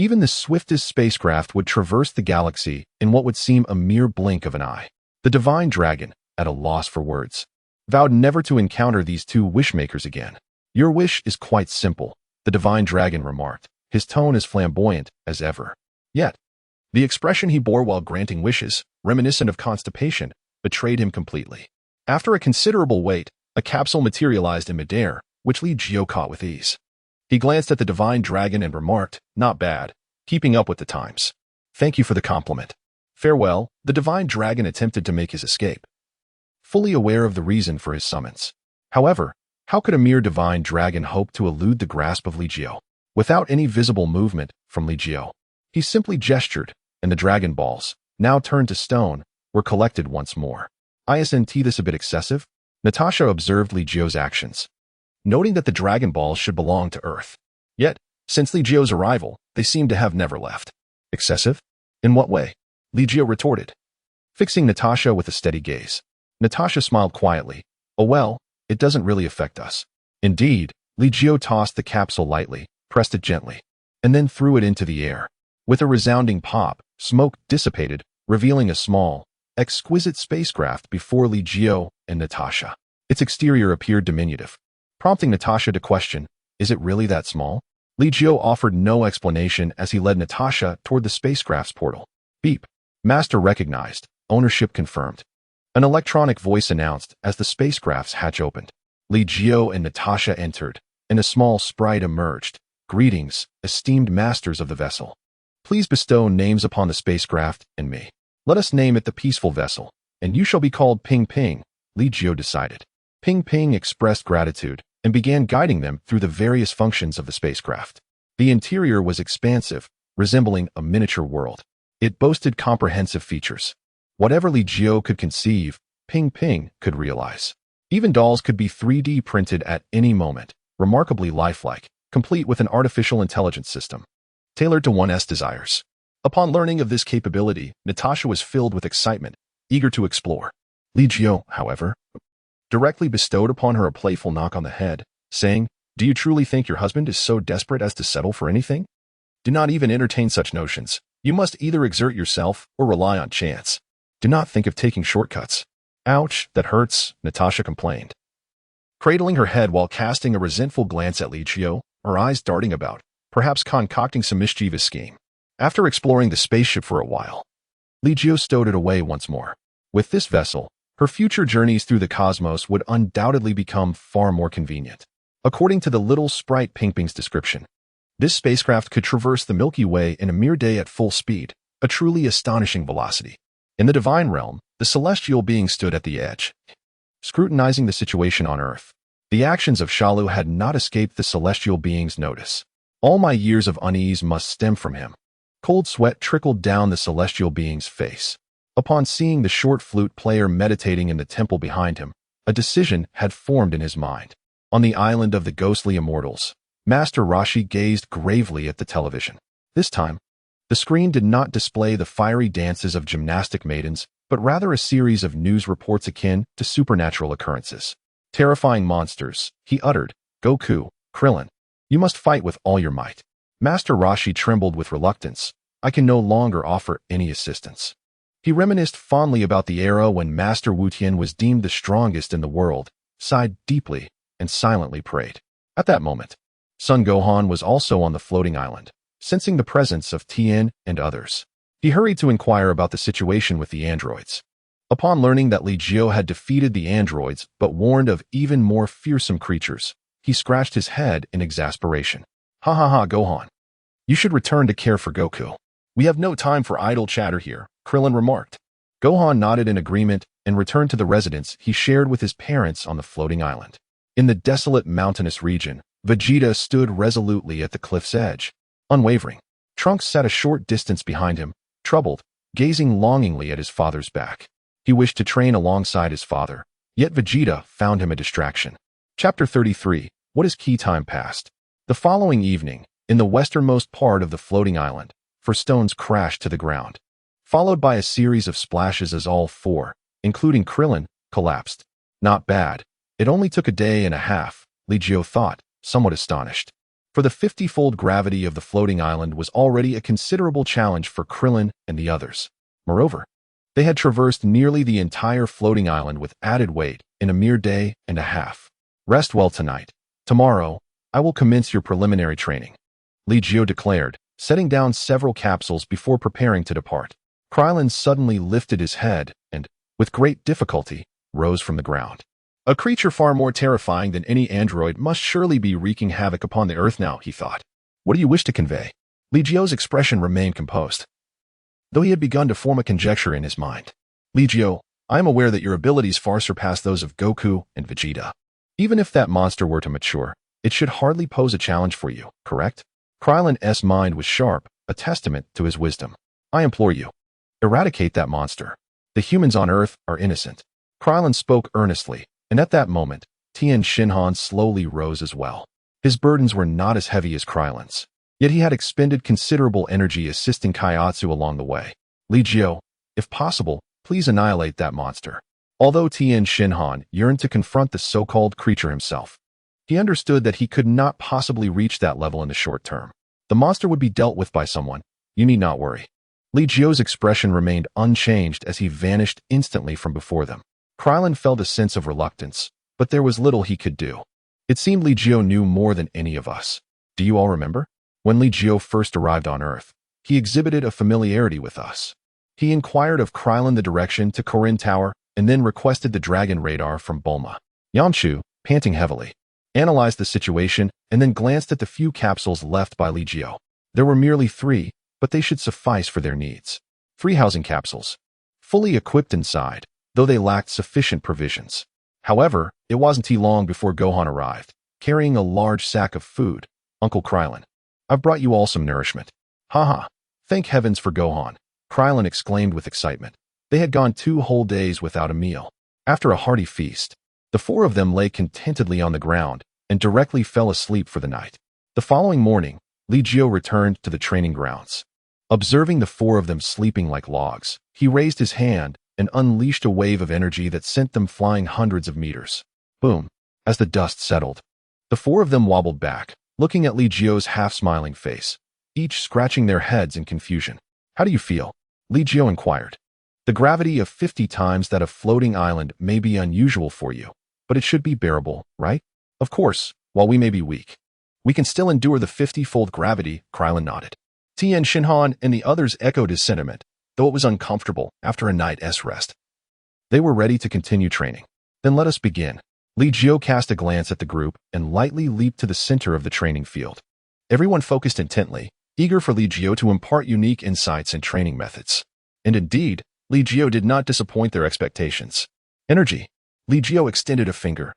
Even the swiftest spacecraft would traverse the galaxy in what would seem a mere blink of an eye. The divine dragon, at a loss for words, vowed never to encounter these 2 wishmakers again. Your wish is quite simple, the divine dragon remarked, his tone as flamboyant as ever. Yet, the expression he bore while granting wishes, reminiscent of constipation, betrayed him completely. After a considerable wait, a capsule materialized in midair, which Li Jiu caught with ease. He glanced at the divine dragon and remarked, Not bad, keeping up with the times. Thank you for the compliment. Farewell. The divine dragon attempted to make his escape, fully aware of the reason for his summons. However, how could a mere divine dragon hope to elude the grasp of Li Jiu? Without any visible movement from Li Jiu, he simply gestured, and the Dragon Balls, now turned to stone, were collected once more. Isn't this a bit excessive? Natasha observed Li Jiu's actions, noting that the Dragon Balls should belong to Earth. Yet, since Li Jiu's arrival, they seem to have never left. Excessive? In what way? Li Jiu retorted, fixing Natasha with a steady gaze. Natasha smiled quietly. Oh well, it doesn't really affect us. Indeed, Li Jiu tossed the capsule lightly, pressed it gently, and then threw it into the air. With a resounding pop, smoke dissipated, revealing a small, exquisite spacecraft before Li Jiu and Natasha. Its exterior appeared diminutive, prompting Natasha to question, is it really that small? Li Jiu offered no explanation as he led Natasha toward the spacecraft's portal. Beep. Master recognized. Ownership confirmed. An electronic voice announced as the spacecraft's hatch opened. Li Jiu and Natasha entered, and a small sprite emerged. Greetings, esteemed masters of the vessel. Please bestow names upon the spacecraft and me. Let us name it the Peaceful Vessel, and you shall be called Ping Ping, Li Jiu decided. Ping Ping expressed gratitude and began guiding them through the various functions of the spacecraft. The interior was expansive, resembling a miniature world. It boasted comprehensive features. Whatever Li Jiu could conceive, Ping Ping could realize. Even dolls could be 3D printed at any moment, remarkably lifelike, complete with an artificial intelligence system, tailored to one's desires. Upon learning of this capability, Natasha was filled with excitement, eager to explore. Li Jiu, however, directly bestowed upon her a playful knock on the head, saying, "Do you truly think your husband is so desperate as to settle for anything? Do not even entertain such notions. You must either exert yourself or rely on chance. Do not think of taking shortcuts." "Ouch, that hurts," Natasha complained, cradling her head while casting a resentful glance at Li Jiu, her eyes darting about, perhaps concocting some mischievous scheme. After exploring the spaceship for a while, Li Jiu stowed it away once more. With this vessel, her future journeys through the cosmos would undoubtedly become far more convenient. According to the little sprite Ping Ping's description, this spacecraft could traverse the Milky Way in a mere day at full speed, a truly astonishing velocity. In the divine realm, the celestial being stood at the edge, scrutinizing the situation on Earth. The actions of Shalu had not escaped the celestial being's notice. All my years of unease must stem from him. Cold sweat trickled down the celestial being's face. Upon seeing the short flute player meditating in the temple behind him, a decision had formed in his mind. On the island of the ghostly immortals, Master Rashi gazed gravely at the television. This time, the screen did not display the fiery dances of gymnastic maidens, but rather a series of news reports akin to supernatural occurrences. "Terrifying monsters," he uttered. "Goku, Krillin, you must fight with all your might." Master Rashi trembled with reluctance. "I can no longer offer any assistance." He reminisced fondly about the era when Master Wutian was deemed the strongest in the world, sighed deeply, and silently prayed. At that moment, Son Gohan was also on the floating island, sensing the presence of Tien and others. He hurried to inquire about the situation with the androids. Upon learning that Li Jiu had defeated the androids but warned of even more fearsome creatures, he scratched his head in exasperation. "Ha ha ha, Gohan. You should return to care for Goku. We have no time for idle chatter here," Krillin remarked. Gohan nodded in agreement and returned to the residence he shared with his parents on the floating island. In the desolate mountainous region, Vegeta stood resolutely at the cliff's edge, unwavering. Trunks sat a short distance behind him, troubled, gazing longingly at his father's back. He wished to train alongside his father, yet Vegeta found him a distraction. Chapter 33. What is key time past? The following evening, in the westernmost part of the floating island, 4 stones crashed to the ground, followed by a series of splashes as all 4, including Krillin, collapsed. Not bad. It only took a day and a half, Li Jiu thought, somewhat astonished. For the 50-fold gravity of the floating island was already a considerable challenge for Krillin and the others. Moreover, they had traversed nearly the entire floating island with added weight in a mere day and a half. "Rest well tonight. Tomorrow, I will commence your preliminary training," Li Jiu declared, setting down several capsules before preparing to depart. Krillin suddenly lifted his head and, with great difficulty, rose from the ground. A creature far more terrifying than any android must surely be wreaking havoc upon the Earth now, he thought. "What do you wish to convey?" Li Jiu's expression remained composed, though he had begun to form a conjecture in his mind. "Li Jiu, I am aware that your abilities far surpass those of Goku and Vegeta. Even if that monster were to mature, it should hardly pose a challenge for you, correct?" Krillin's mind was sharp, a testament to his wisdom. "I implore you, eradicate that monster. The humans on Earth are innocent." Krillin spoke earnestly, and at that moment, Tien Shinhan slowly rose as well. His burdens were not as heavy as Krillin's, yet he had expended considerable energy assisting Kaiatsu along the way. "Li Jiu, if possible, please annihilate that monster." Although Tien Shinhan yearned to confront the so-called creature himself, he understood that he could not possibly reach that level in the short term. The monster would be dealt with by someone. "You need not worry." Li Jiu's expression remained unchanged as he vanished instantly from before them. Krillin felt a sense of reluctance, but there was little he could do. It seemed Li Jiu knew more than any of us. Do you all remember? When Li Jiu first arrived on Earth, he exhibited a familiarity with us. He inquired of Krillin the direction to Korin Tower and then requested the dragon radar from Bulma. Yamchu, panting heavily, analyzed the situation and then glanced at the few capsules left by Li Jiu. There were merely 3, but they should suffice for their needs. 3 housing capsules, fully equipped inside, though they lacked sufficient provisions. However, it wasn't long before Gohan arrived, carrying a large sack of food. "Uncle Krillin, I've brought you all some nourishment." "Haha, thank heavens for Gohan," Krillin exclaimed with excitement. They had gone 2 whole days without a meal. After a hearty feast, the four of them lay contentedly on the ground and directly fell asleep for the night. The following morning, Li Jiu returned to the training grounds. Observing the four of them sleeping like logs, he raised his hand and unleashed a wave of energy that sent them flying hundreds of meters. Boom! As the dust settled, the four of them wobbled back, looking at Li Jiu's half-smiling face, each scratching their heads in confusion. How do you feel? Li Jiu inquired. The gravity of 50 times that of floating island may be unusual for you, but it should be bearable, right? Of course, while we may be weak, we can still endure the 50-fold gravity, Krillin nodded. Tien Shinhan and the others echoed his sentiment, though it was uncomfortable after a night's rest. They were ready to continue training. Then let us begin. Li Jiu cast a glance at the group and lightly leaped to the center of the training field. Everyone focused intently, eager for Li Jiu to impart unique insights and training methods. And indeed, Li Jiu did not disappoint their expectations. Energy. Li Jiu extended a finger,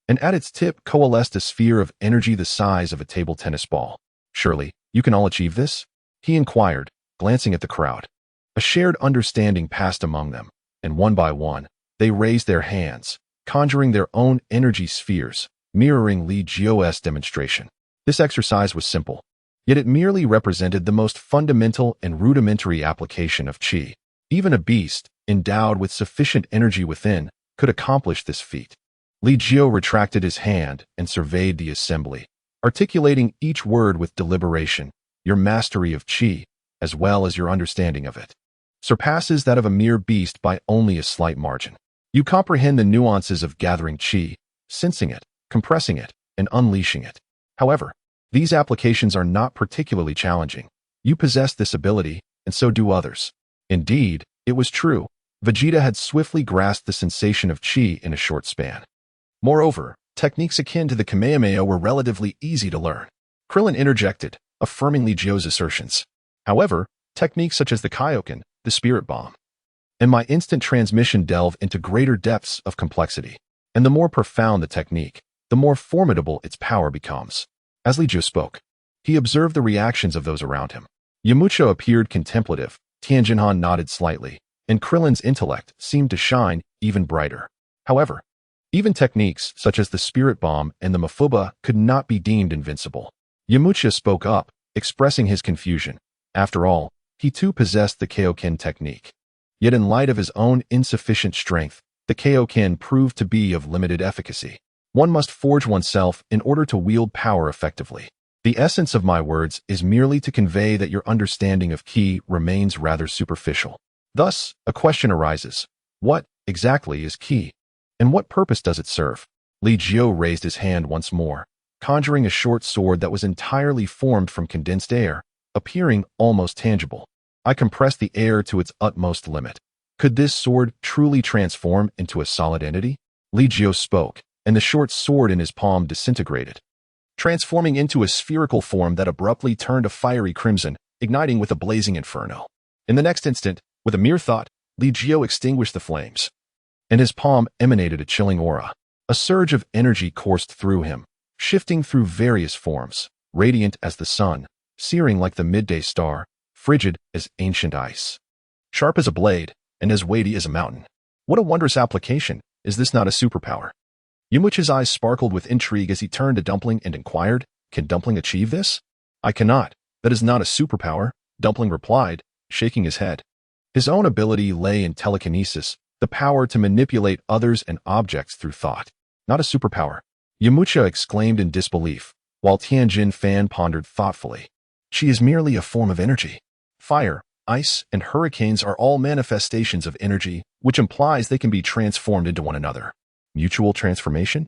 and at its tip coalesced a sphere of energy the size of a table tennis ball. Surely, you can all achieve this? He inquired, glancing at the crowd. A shared understanding passed among them, and one by one, they raised their hands, conjuring their own energy spheres, mirroring Li Jiu's demonstration. This exercise was simple, yet it merely represented the most fundamental and rudimentary application of qi. Even a beast, endowed with sufficient energy within, could accomplish this feat. Li Jiu retracted his hand and surveyed the assembly, articulating each word with deliberation. Your mastery of qi, as well as your understanding of it, surpasses that of a mere beast by only a slight margin. You comprehend the nuances of gathering qi, sensing it, compressing it, and unleashing it. However, these applications are not particularly challenging. You possess this ability, and so do others. Indeed, it was true. Vegeta had swiftly grasped the sensation of qi in a short span. Moreover, techniques akin to the Kamehameha were relatively easy to learn. Krillin interjected, affirming Li Jiu's assertions. However, techniques such as the Kaioken, the Spirit Bomb, and my instant transmission delve into greater depths of complexity. And the more profound the technique, the more formidable its power becomes. As Li Jiu spoke, he observed the reactions of those around him. Yamcha appeared contemplative, Tien Shinhan nodded slightly, and Krillin's intellect seemed to shine even brighter. However, even techniques such as the Spirit Bomb and the Mafuba could not be deemed invincible. Yamcha spoke up, expressing his confusion. After all, he too possessed the Kaioken technique. Yet in light of his own insufficient strength, the Kaioken proved to be of limited efficacy. One must forge oneself in order to wield power effectively. The essence of my words is merely to convey that your understanding of qi remains rather superficial. Thus, a question arises. What, exactly, is qi? And what purpose does it serve? Li Jiu raised his hand once more, conjuring a short sword that was entirely formed from condensed air, appearing almost tangible. I compressed the air to its utmost limit. Could this sword truly transform into a solid entity? Li Jiu spoke, and the short sword in his palm disintegrated, transforming into a spherical form that abruptly turned a fiery crimson, igniting with a blazing inferno. In the next instant, with a mere thought, Li Jiu extinguished the flames, and his palm emanated a chilling aura. A surge of energy coursed through him, shifting through various forms, radiant as the sun, searing like the midday star, frigid as ancient ice, sharp as a blade, and as weighty as a mountain. What a wondrous application! Is this not a superpower? Yamcha's eyes sparkled with intrigue as he turned to Dumpling and inquired, Can Dumpling achieve this? I cannot. That is not a superpower, Dumpling replied, shaking his head. His own ability lay in telekinesis, the power to manipulate others and objects through thought. Not a superpower. Yamcha exclaimed in disbelief, while Tianjin Fan pondered thoughtfully. Qi is merely a form of energy. Fire, ice, and hurricanes are all manifestations of energy, which implies they can be transformed into one another. Mutual transformation?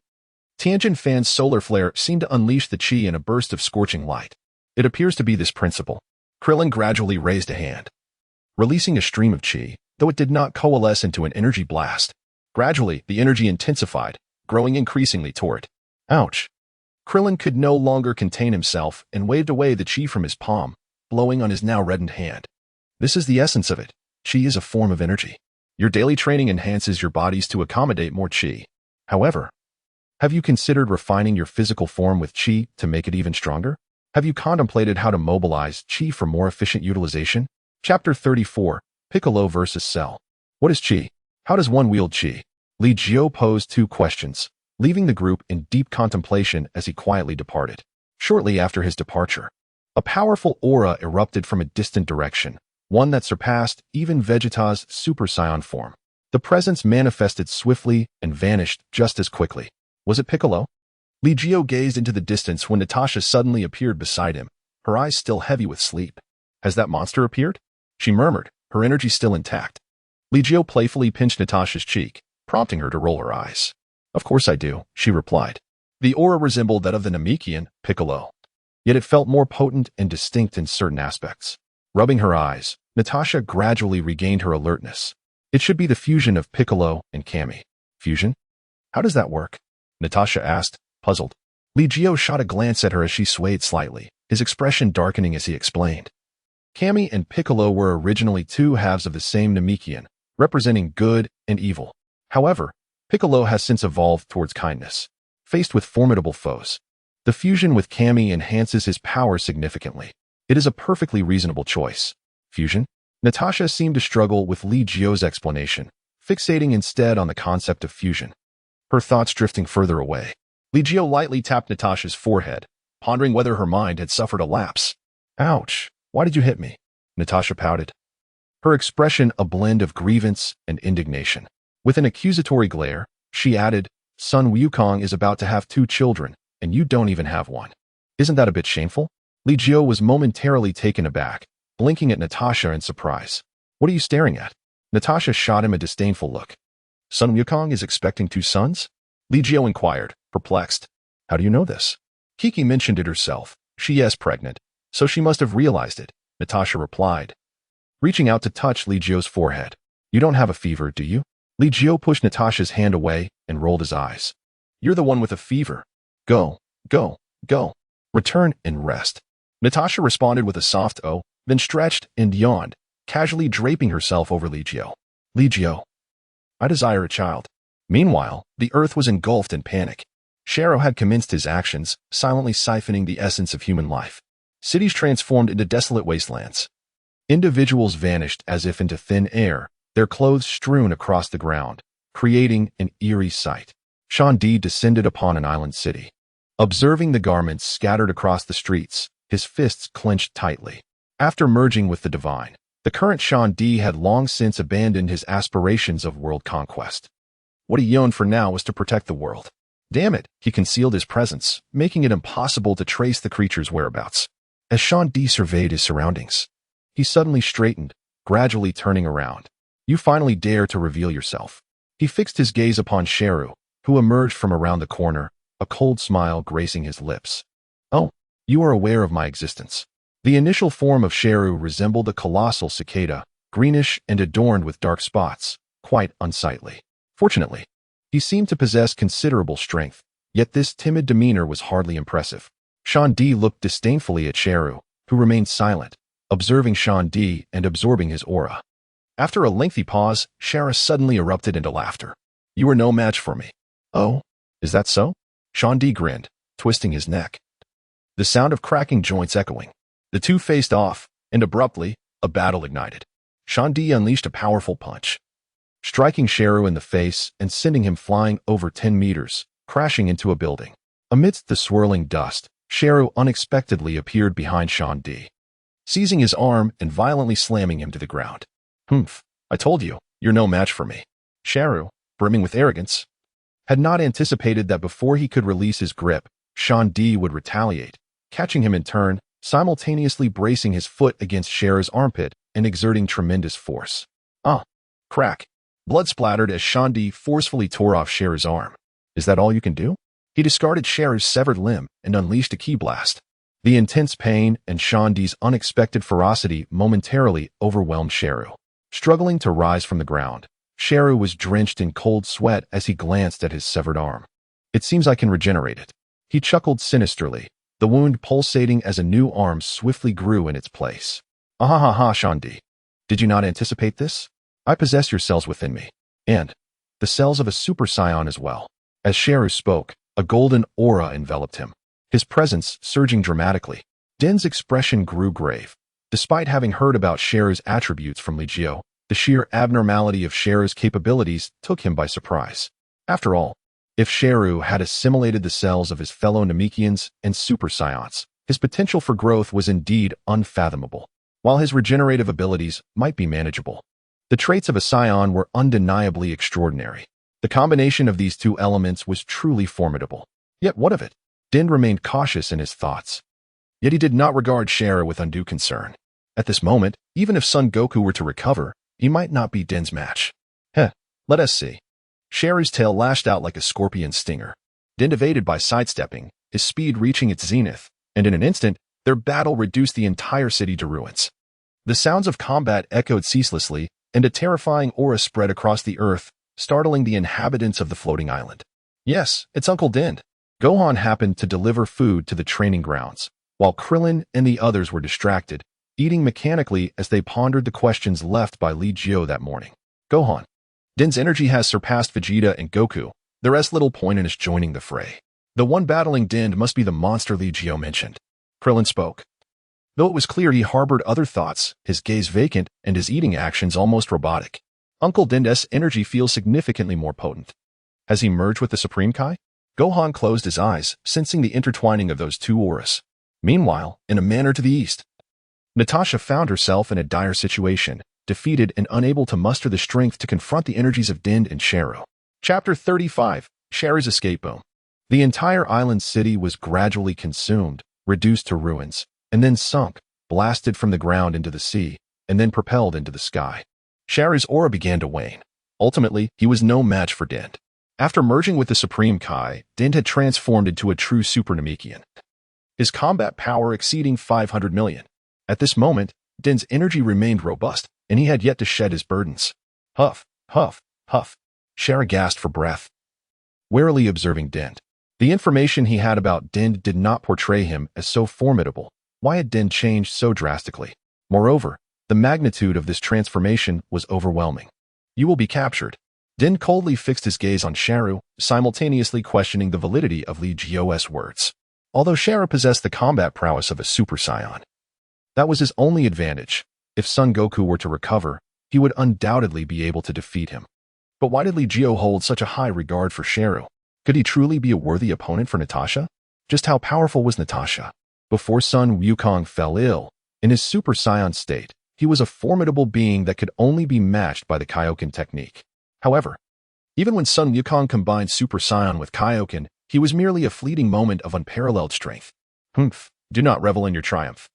Tianjin Fan's solar flare seemed to unleash the qi in a burst of scorching light. It appears to be this principle. Krillin gradually raised a hand, releasing a stream of qi, though it did not coalesce into an energy blast. Gradually, the energy intensified, growing increasingly toward. Ouch! Krillin could no longer contain himself and waved away the qi from his palm, blowing on his now reddened hand. This is the essence of it. Qi is a form of energy. Your daily training enhances your bodies to accommodate more qi. However, have you considered refining your physical form with qi to make it even stronger? Have you contemplated how to mobilize qi for more efficient utilization? Chapter 34, Piccolo vs. Cell. What is qi? How does one wield qi? Li Jiu posed 2 questions, leaving the group in deep contemplation as he quietly departed. Shortly after his departure, a powerful aura erupted from a distant direction, one that surpassed even Vegeta's Super Saiyan form. The presence manifested swiftly and vanished just as quickly. Was it Piccolo? Li Jiu gazed into the distance when Natasha suddenly appeared beside him, her eyes still heavy with sleep. Has that monster appeared? She murmured, her energy still intact. Li Jiu playfully pinched Natasha's cheek, prompting her to roll her eyes. Of course I do, she replied. The aura resembled that of the Namekian, Piccolo. Yet it felt more potent and distinct in certain aspects. Rubbing her eyes, Natasha gradually regained her alertness. It should be the fusion of Piccolo and Kami. Fusion? How does that work? Natasha asked, puzzled. Li Jiu shot a glance at her as she swayed slightly, his expression darkening as he explained. Kami and Piccolo were originally 2 halves of the same Namekian, representing good and evil. However, Piccolo has since evolved towards kindness. Faced with formidable foes, the fusion with Kami enhances his power significantly. It is a perfectly reasonable choice. Fusion? Natasha seemed to struggle with Li Jiu's explanation, fixating instead on the concept of fusion. Her thoughts drifting further away. Li Jiu lightly tapped Natasha's forehead, pondering whether her mind had suffered a lapse. Ouch, why did you hit me? Natasha pouted. Her expression a blend of grievance and indignation. With an accusatory glare, she added, Son Wukong is about to have 2 children, and you don't even have one. Isn't that a bit shameful? Li Jiu was momentarily taken aback, blinking at Natasha in surprise. What are you staring at? Natasha shot him a disdainful look. Son Wukong is expecting 2 sons? Li Jiu inquired, perplexed. How do you know this? Kiki mentioned it herself. She is pregnant, so she must have realized it, Natasha replied, reaching out to touch Li Jiu's forehead. You don't have a fever, do you? Li Jiu pushed Natasha's hand away and rolled his eyes. You're the one with a fever. Go, go, go. Return and rest. Natasha responded with a soft "oh," then stretched and yawned, casually draping herself over Li Jiu. Li Jiu. I desire a child. Meanwhile, the earth was engulfed in panic. Sharo had commenced his actions, silently siphoning the essence of human life. Cities transformed into desolate wastelands. Individuals vanished as if into thin air, their clothes strewn across the ground, creating an eerie sight. Shan Di descended upon an island city. Observing the garments scattered across the streets, his fists clenched tightly. After merging with the divine, the current Shan Di had long since abandoned his aspirations of world conquest. What he yearned for now was to protect the world. Damn it, he concealed his presence, making it impossible to trace the creature's whereabouts. As Shan Di surveyed his surroundings, he suddenly straightened, gradually turning around. You finally dare to reveal yourself. He fixed his gaze upon Sharu, who emerged from around the corner, a cold smile gracing his lips. Oh, you are aware of my existence. The initial form of Sharu resembled a colossal cicada, greenish and adorned with dark spots, quite unsightly. Fortunately, he seemed to possess considerable strength, yet this timid demeanor was hardly impressive. Shan Di looked disdainfully at Sharu, who remained silent, observing Shan Di and absorbing his aura. After a lengthy pause, Shara suddenly erupted into laughter. You are no match for me. Oh, is that so? Shan Di grinned, twisting his neck. The sound of cracking joints echoing. The two faced off, and abruptly, a battle ignited. Shan Di unleashed a powerful punch, striking Sharu in the face and sending him flying over 10 meters, crashing into a building. Amidst the swirling dust, Sharu unexpectedly appeared behind Shan Di, seizing his arm and violently slamming him to the ground. Humph, I told you, you're no match for me. Sharu, brimming with arrogance, had not anticipated that before he could release his grip, Shan Di would retaliate, catching him in turn, simultaneously bracing his foot against Sharu's armpit and exerting tremendous force. Crack. Blood splattered as Shan Di forcefully tore off Sharu's arm. Is that all you can do? He discarded Sharu's severed limb and unleashed a ki blast. The intense pain and Shan Di's unexpected ferocity momentarily overwhelmed Sharu. Struggling to rise from the ground, Sharu was drenched in cold sweat as he glanced at his severed arm. It seems I can regenerate it. He chuckled sinisterly, the wound pulsating as a new arm swiftly grew in its place. Ahahaha, Shan Di. Did you not anticipate this? I possess your cells within me, and the cells of a Super Saiyan as well. As Sharu spoke, a golden aura enveloped him, his presence surging dramatically. Den's expression grew grave. Despite having heard about Sharu's attributes from Li Jiu, The sheer abnormality of Sheru's capabilities took him by surprise. After all, if Sheru had assimilated the cells of his fellow Namekians and Super Saiyans, his potential for growth was indeed unfathomable, while his regenerative abilities might be manageable. The traits of a Scion were undeniably extraordinary. The combination of these two elements was truly formidable. Yet what of it? Din remained cautious in his thoughts. Yet he did not regard Sheru with undue concern. At this moment, even if Son Goku were to recover, he might not be Din's match. Let us see. Sheru's tail lashed out like a scorpion stinger. Din evaded by sidestepping, his speed reaching its zenith, and in an instant, their battle reduced the entire city to ruins. The sounds of combat echoed ceaselessly, and a terrifying aura spread across the earth, startling the inhabitants of the floating island. Yes, it's Uncle Din. Gohan happened to deliver food to the training grounds, while Krillin and the others were distracted, eating mechanically as they pondered the questions left by Li Jiu that morning. Gohan. Din's energy has surpassed Vegeta and Goku. There is little point in us joining the fray. The one battling Din must be the monster Li Jiu mentioned. Krillin spoke. Though it was clear he harbored other thoughts, his gaze vacant and his eating actions almost robotic. Uncle Din's energy feels significantly more potent. Has he merged with the Supreme Kai? Gohan closed his eyes, sensing the intertwining of those two auras. Meanwhile, in a manor to the east, Natasha found herself in a dire situation, defeated and unable to muster the strength to confront the energies of Din and Sheru. Chapter 35, Sheru's Escape Boom. The entire island city was gradually consumed, reduced to ruins, and then sunk, blasted from the ground into the sea, and then propelled into the sky. Sheru's aura began to wane. Ultimately, he was no match for Din. After merging with the Supreme Kai, Din had transformed into a true Super Namekian, his combat power exceeding 500 million. At this moment, Din's energy remained robust, and he had yet to shed his burdens. Huff, huff, huff. Sheru gasped for breath, warily observing Din. The information he had about Din did not portray him as so formidable. Why had Din changed so drastically? Moreover, the magnitude of this transformation was overwhelming. You will be captured. Din coldly fixed his gaze on Sheru, simultaneously questioning the validity of Li Jiu's words. Although Sheru possessed the combat prowess of a Super Saiyan, that was his only advantage. If Son Goku were to recover, he would undoubtedly be able to defeat him. But why did Li Jiu hold such a high regard for Sheru? Could he truly be a worthy opponent for Natasha? Just how powerful was Natasha? Before Sun Wukong fell ill, in his Super Saiyan state, he was a formidable being that could only be matched by the Kaioken technique. However, even when Sun Wukong combined Super Saiyan with Kaioken, he was merely a fleeting moment of unparalleled strength. Humph, do not revel in your triumph,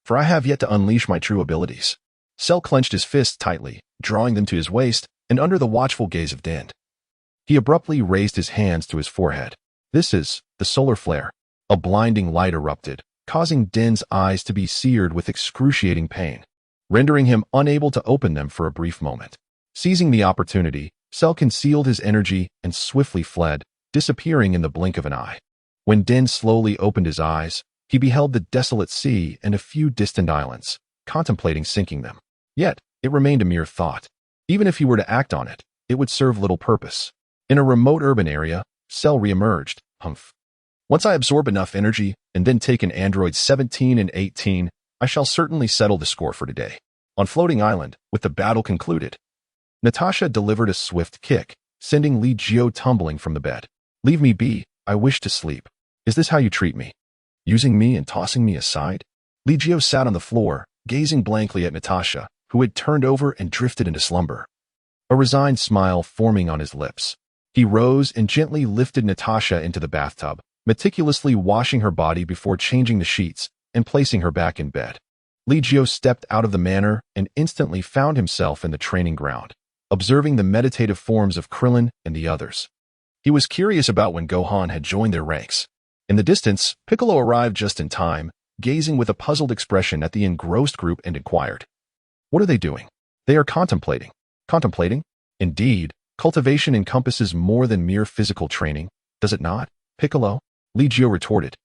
for I have yet to unleash my true abilities. Cell clenched his fists tightly, drawing them to his waist, and under the watchful gaze of Din. He abruptly raised his hands to his forehead. This is the solar flare. A blinding light erupted, causing Din's eyes to be seared with excruciating pain, rendering him unable to open them for a brief moment. Seizing the opportunity, Cell concealed his energy and swiftly fled, disappearing in the blink of an eye. When Din slowly opened his eyes, he beheld the desolate sea and a few distant islands, contemplating sinking them. Yet, it remained a mere thought. Even if he were to act on it, it would serve little purpose. In a remote urban area, Cell reemerged. Humph. Once I absorb enough energy and then take an androids 17 and 18, I shall certainly settle the score for today. On Floating Island, with the battle concluded, Natasha delivered a swift kick, sending Li Jiu tumbling from the bed. Leave me be, I wish to sleep. Is this how you treat me? Using me and tossing me aside? Li Jiu sat on the floor, gazing blankly at Natasha, who had turned over and drifted into slumber. A resigned smile forming on his lips. He rose and gently lifted Natasha into the bathtub, meticulously washing her body before changing the sheets and placing her back in bed. Li Jiu stepped out of the manor and instantly found himself in the training ground, observing the meditative forms of Krillin and the others. He was curious about when Gohan had joined their ranks. In the distance, Piccolo arrived just in time, gazing with a puzzled expression at the engrossed group and inquired, "What are they doing?" "They are contemplating." "Contemplating?" "Indeed, cultivation encompasses more than mere physical training, does it not, Piccolo?" Li Jiu retorted,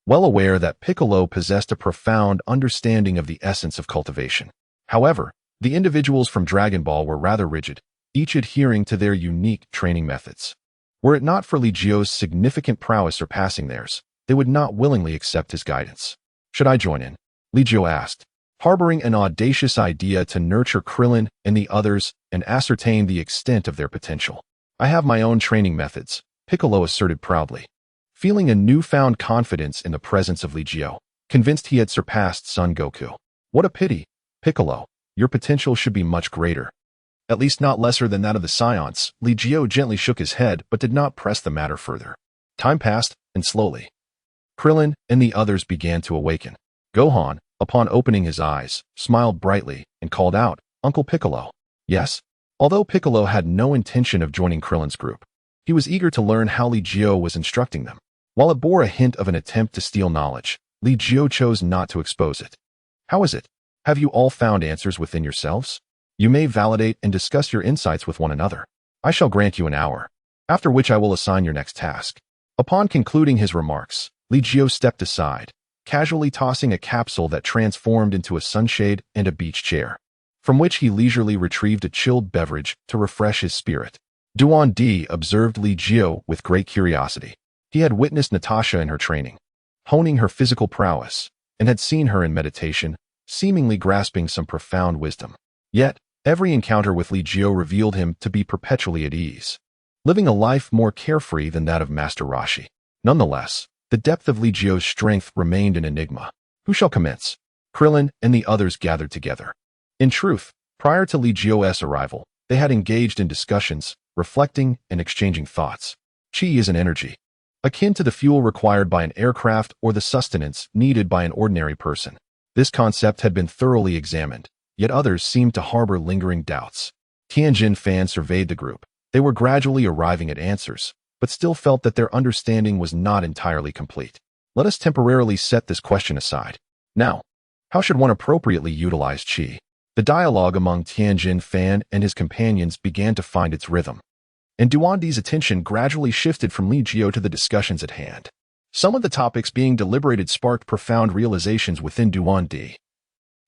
well aware that Piccolo possessed a profound understanding of the essence of cultivation. However, the individuals from Dragon Ball were rather rigid, each adhering to their unique training methods. Were it not for Li Jiu's significant prowess surpassing theirs, they would not willingly accept his guidance. "Should I join in?" Li Jiu asked. harboring an audacious idea to nurture Krillin and the others and ascertain the extent of their potential. I have my own training methods, Piccolo asserted proudly. Feeling a newfound confidence in the presence of Li Jiu, convinced he had surpassed Son Goku. What a pity, Piccolo, your potential should be much greater. At least not lesser than that of the Saiyans. Li Jiu gently shook his head but did not press the matter further. Time passed, and slowly, Krillin and the others began to awaken. Gohan, upon opening his eyes, smiled brightly and called out, Uncle Piccolo. Yes. Although Piccolo had no intention of joining Krillin's group, he was eager to learn how Li Jiu was instructing them. While it bore a hint of an attempt to steal knowledge, Li Jiu chose not to expose it. How is it? Have you all found answers within yourselves? You may validate and discuss your insights with one another. I shall grant you an hour, after which I will assign your next task. Upon concluding his remarks, Li Jiu stepped aside, casually tossing a capsule that transformed into a sunshade and a beach chair, from which he leisurely retrieved a chilled beverage to refresh his spirit. Duan Di observed Li Jiu with great curiosity. He had witnessed Natasha in her training, honing her physical prowess, and had seen her in meditation, seemingly grasping some profound wisdom. Yet, every encounter with Li Jiu revealed him to be perpetually at ease, living a life more carefree than that of Master Roshi. Nonetheless, the depth of Li Jiu's strength remained an enigma. Who shall commence? Krillin and the others gathered together. In truth, prior to Li Jiu's arrival, they had engaged in discussions, reflecting and exchanging thoughts. Qi is an energy, akin to the fuel required by an aircraft or the sustenance needed by an ordinary person. This concept had been thoroughly examined, yet others seemed to harbor lingering doubts. Tianjin fans surveyed the group. They were gradually arriving at answers, but still felt that their understanding was not entirely complete. Let us temporarily set this question aside. Now, how should one appropriately utilize Qi? The dialogue among Tianjin Fan and his companions began to find its rhythm, and Duandi's attention gradually shifted from Li Jiu to the discussions at hand. Some of the topics being deliberated sparked profound realizations within Duandi.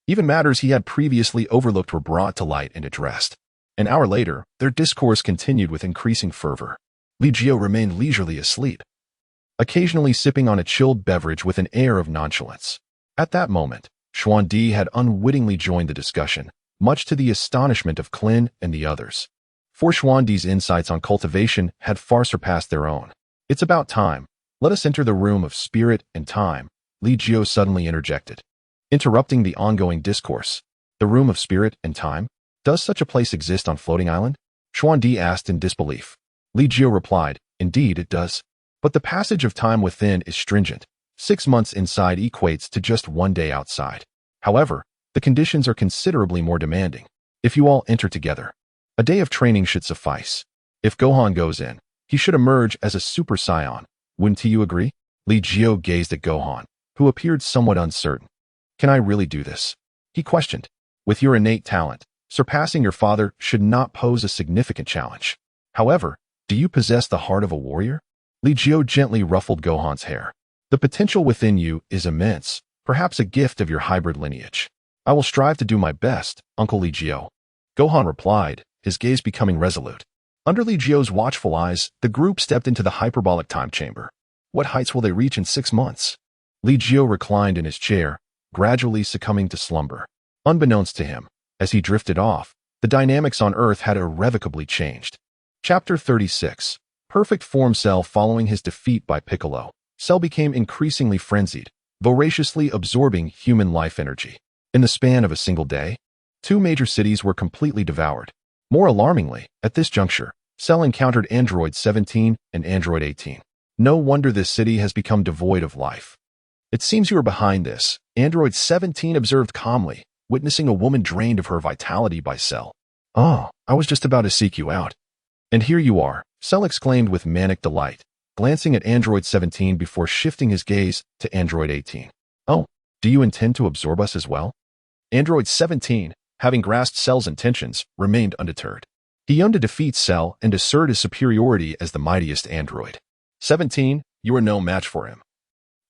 Even matters he had previously overlooked were brought to light and addressed. An hour later, their discourse continued with increasing fervor. Li Jiu remained leisurely asleep, occasionally sipping on a chilled beverage with an air of nonchalance. At that moment, Xuandi had unwittingly joined the discussion, much to the astonishment of Klin and the others. For Xuandi's insights on cultivation had far surpassed their own. It's about time. Let us enter the room of spirit and time, Li Jiu suddenly interjected, interrupting the ongoing discourse. The room of spirit and time? Does such a place exist on Floating Island? Xuandi asked in disbelief. Li Jiu replied, Indeed it does. But the passage of time within is stringent. 6 months inside equates to just 1 day outside. However, the conditions are considerably more demanding. If you all enter together, a day of training should suffice. If Gohan goes in, he should emerge as a Super Saiyan. Wouldn't you agree? Li Jiu gazed at Gohan, who appeared somewhat uncertain. Can I really do this? He questioned. With your innate talent, surpassing your father should not pose a significant challenge. However, do you possess the heart of a warrior? Li Jiu gently ruffled Gohan's hair. The potential within you is immense, perhaps a gift of your hybrid lineage. I will strive to do my best, Uncle Li Jiu. Gohan replied, his gaze becoming resolute. Under Li Jiu's watchful eyes, the group stepped into the hyperbolic time chamber. What heights will they reach in 6 months? Li Jiu reclined in his chair, gradually succumbing to slumber. Unbeknownst to him, as he drifted off, the dynamics on Earth had irrevocably changed. Chapter 36. Perfect Form Cell. Following his defeat by Piccolo, Cell became increasingly frenzied, voraciously absorbing human life energy. In the span of a single day, 2 major cities were completely devoured. More alarmingly, at this juncture, Cell encountered Android 17 and Android 18. No wonder this city has become devoid of life. It seems you are behind this, Android 17 observed calmly, witnessing a woman drained of her vitality by Cell. Oh, I was just about to seek you out. And here you are, Cell exclaimed with manic delight, glancing at Android 17 before shifting his gaze to Android 18. Oh, do you intend to absorb us as well? Android 17, having grasped Cell's intentions, remained undeterred. He yearned to defeat Cell and assert his superiority as the mightiest android. 17, you are no match for him.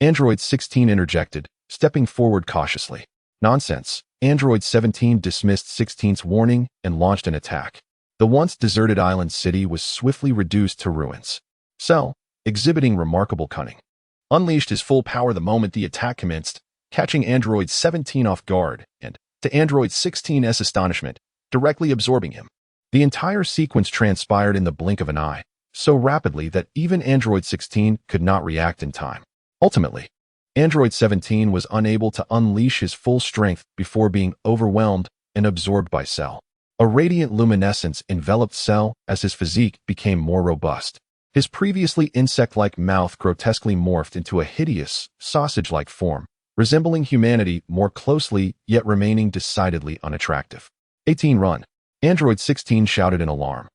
Android 16 interjected, stepping forward cautiously. Nonsense. Android 17 dismissed 16's warning and launched an attack. The once deserted island city was swiftly reduced to ruins. Cell, exhibiting remarkable cunning, unleashed his full power the moment the attack commenced, catching Android 17 off guard and, to Android 16's astonishment, directly absorbing him. The entire sequence transpired in the blink of an eye, so rapidly that even Android 16 could not react in time. Ultimately, Android 17 was unable to unleash his full strength before being overwhelmed and absorbed by Cell. A radiant luminescence enveloped Cell as his physique became more robust. His previously insect-like mouth grotesquely morphed into a hideous, sausage-like form, resembling humanity more closely yet remaining decidedly unattractive. 18 Run! Android 16 shouted in alarm,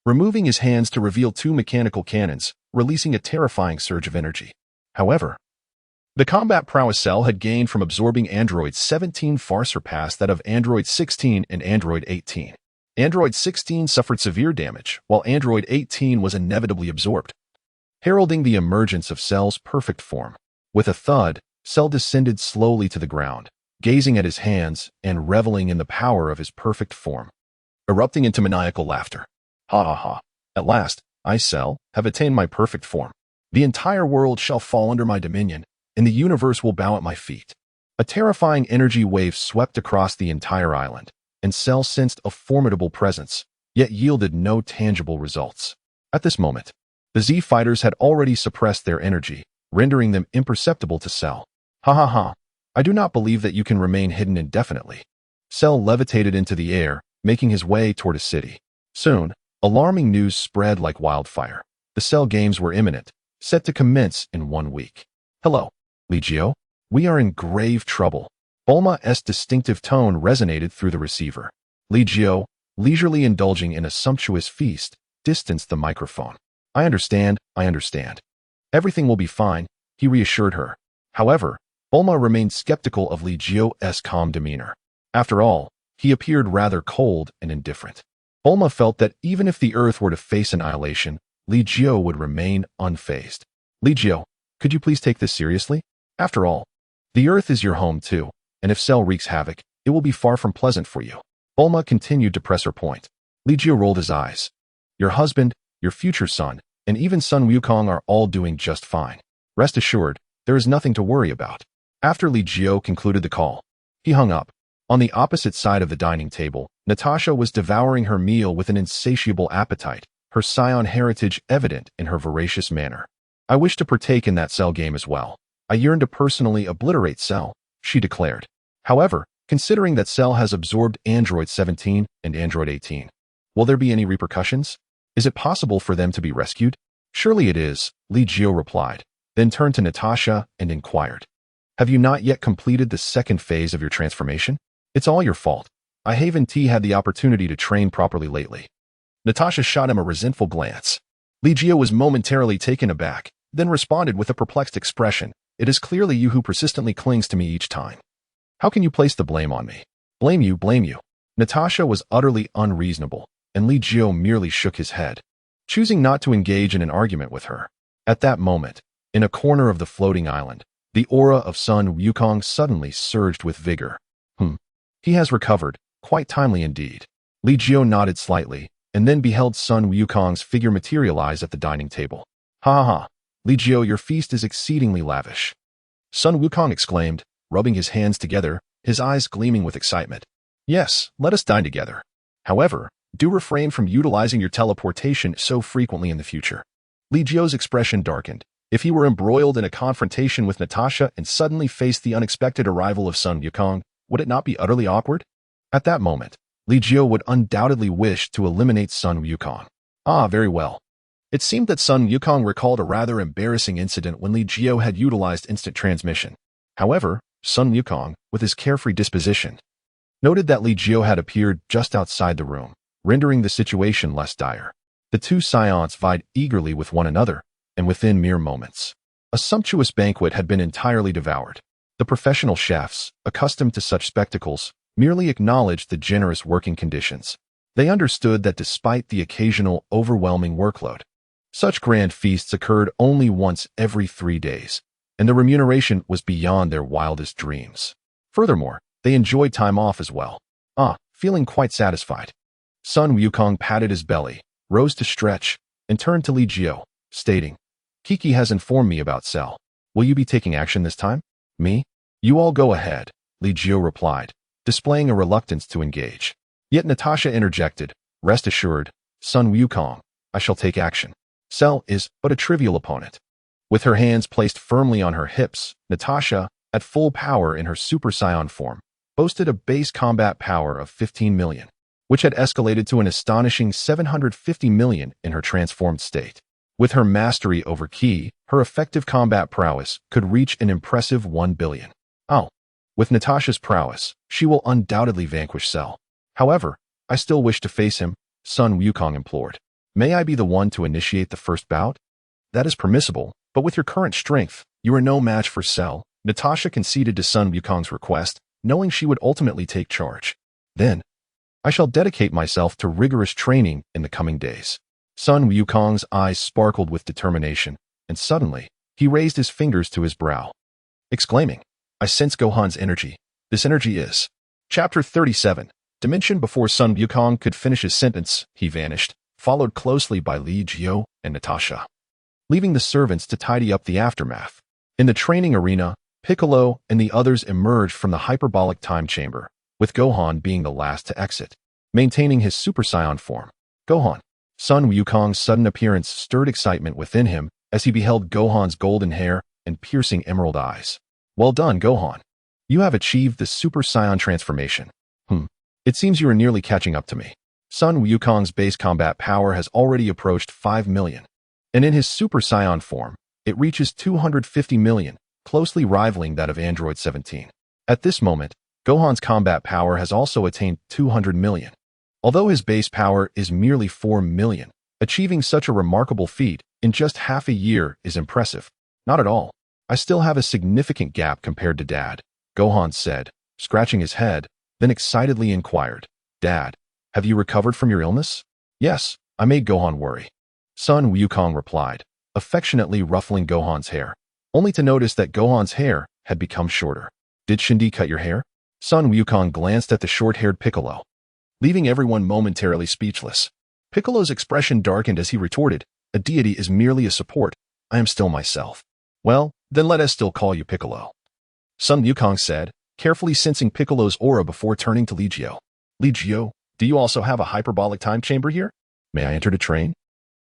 removing his hands to reveal two mechanical cannons, releasing a terrifying surge of energy. However, the combat prowess Cell had gained from absorbing Android 17 far surpassed that of Android 16 and Android 18. Android 16 suffered severe damage, while Android 18 was inevitably absorbed, heralding the emergence of Cell's perfect form. With a thud, Cell descended slowly to the ground, gazing at his hands and reveling in the power of his perfect form, erupting into maniacal laughter. Ha ha ha. At last, I, Cell, have attained my perfect form. The entire world shall fall under my dominion, and the universe will bow at my feet. A terrifying energy wave swept across the entire island, and Cell sensed a formidable presence, yet yielded no tangible results. At this moment, the Z fighters had already suppressed their energy, rendering them imperceptible to Cell. Ha ha ha. I do not believe that you can remain hidden indefinitely. Cell levitated into the air, making his way toward a city. Soon, alarming news spread like wildfire. The Cell games were imminent, set to commence in 1 week. Hello, Li Jiu. We are in grave trouble. Bulma's distinctive tone resonated through the receiver. Li Jiu, leisurely indulging in a sumptuous feast, distanced the microphone. I understand. Everything will be fine, he reassured her. However, Bulma remained skeptical of Li Jiu's calm demeanor. After all, he appeared rather cold and indifferent. Bulma felt that even if the Earth were to face annihilation, Li Jiu would remain unfazed. Li Jiu, could you please take this seriously? After all, the Earth is your home too, and if Cell wreaks havoc, it will be far from pleasant for you. Bulma continued to press her point. Li Jiu rolled his eyes. Your husband, your future son, and even son Wukong are all doing just fine. Rest assured, there is nothing to worry about. After Li Jiu concluded the call, he hung up. On the opposite side of the dining table, Natasha was devouring her meal with an insatiable appetite, her Scion heritage evident in her voracious manner. I wish to partake in that Cell game as well. I yearn to personally obliterate Cell, she declared. However, considering that Cell has absorbed Android 17 and Android 18, will there be any repercussions? Is it possible for them to be rescued? Surely it is, Li Jiu replied, then turned to Natasha and inquired. Have you not yet completed the second phase of your transformation? It's all your fault. I haven't had the opportunity to train properly lately. Natasha shot him a resentful glance. Li Jiu was momentarily taken aback, then responded with a perplexed expression. It is clearly you who persistently clings to me each time. How can you place the blame on me? Blame you. Natasha was utterly unreasonable, and Li Jiu merely shook his head, choosing not to engage in an argument with her. At that moment, in a corner of the floating island, the aura of Son Wukong suddenly surged with vigor. He has recovered, quite timely indeed. Li Jiu nodded slightly, and then beheld Son Wukong's figure materialize at the dining table. Ha ha ha, Li Jiu, your feast is exceedingly lavish. Son Wukong exclaimed, rubbing his hands together, his eyes gleaming with excitement. Yes, let us dine together. However, do refrain from utilizing your teleportation so frequently in the future. Li Jiu's expression darkened. If he were embroiled in a confrontation with Natasha and suddenly faced the unexpected arrival of Son Wukong, would it not be utterly awkward? At that moment, Li Jiu would undoubtedly wish to eliminate Son Wukong. Ah, very well. It seemed that Son Wukong recalled a rather embarrassing incident when Li Jiu had utilized instant transmission. However, Son Wukong, with his carefree disposition, noted that Li Jiu had appeared just outside the room, rendering the situation less dire. The two Saiyans vied eagerly with one another, and within mere moments, a sumptuous banquet had been entirely devoured. The professional chefs, accustomed to such spectacles, merely acknowledged the generous working conditions. They understood that despite the occasional overwhelming workload, such grand feasts occurred only once every 3 days, and the remuneration was beyond their wildest dreams. Furthermore, they enjoyed time off as well. Feeling quite satisfied, Son Wukong patted his belly, rose to stretch, and turned to Li Jiu, stating, Kiki has informed me about Cell. Will you be taking action this time? Me? You all go ahead, Li Jiu replied, displaying a reluctance to engage. Yet Natasha interjected, rest assured, Sun Wukong, I shall take action. Cell is but a trivial opponent. With her hands placed firmly on her hips, Natasha, at full power in her Super Saiyan form, boasted a base combat power of 15 million, which had escalated to an astonishing 750 million in her transformed state. With her mastery over Ki, her effective combat prowess could reach an impressive 1 billion. Oh, with Natasha's prowess, she will undoubtedly vanquish Cell. However, I still wish to face him, Sun Wukong implored. May I be the one to initiate the first bout? That is permissible, but with your current strength, you are no match for Cell. Natasha conceded to Sun Wukong's request, knowing she would ultimately take charge. Then, I shall dedicate myself to rigorous training in the coming days. Sun Wukong's eyes sparkled with determination, and suddenly, he raised his fingers to his brow, exclaiming, I sense Gohan's energy. This energy is. Chapter 37. Dimension. Before Sun Wukong could finish his sentence, he vanished, followed closely by Li Jiu and Natasha, leaving the servants to tidy up the aftermath. In the training arena, Piccolo and the others emerged from the hyperbolic time chamber, with Gohan being the last to exit, maintaining his Super Saiyan form. Gohan. Sun Wukong's sudden appearance stirred excitement within him as he beheld Gohan's golden hair and piercing emerald eyes. Well done, Gohan. You have achieved the Super Saiyan transformation. It seems you are nearly catching up to me. Sun Wukong's base combat power has already approached 5 million, and in his Super Saiyan form, it reaches 250 million, closely rivaling that of Android 17. At this moment, Gohan's combat power has also attained 200 million. Although his base power is merely 4 million, achieving such a remarkable feat in just half a year is impressive. Not at all. I still have a significant gap compared to Dad, Gohan said, scratching his head, then excitedly inquired, Dad, have you recovered from your illness? Yes, I made Gohan worry. Sun Wukong replied, affectionately ruffling Gohan's hair, only to notice that Gohan's hair had become shorter. Did Shindi cut your hair? Sun Wukong glanced at the short-haired Piccolo, leaving everyone momentarily speechless. Piccolo's expression darkened as he retorted, a deity is merely a support. I am still myself. Well, then let us still call you Piccolo. Sun Wukong said, carefully sensing Piccolo's aura before turning to Li Jiu. Li Jiu, do you also have a hyperbolic time chamber here? May I enter to train?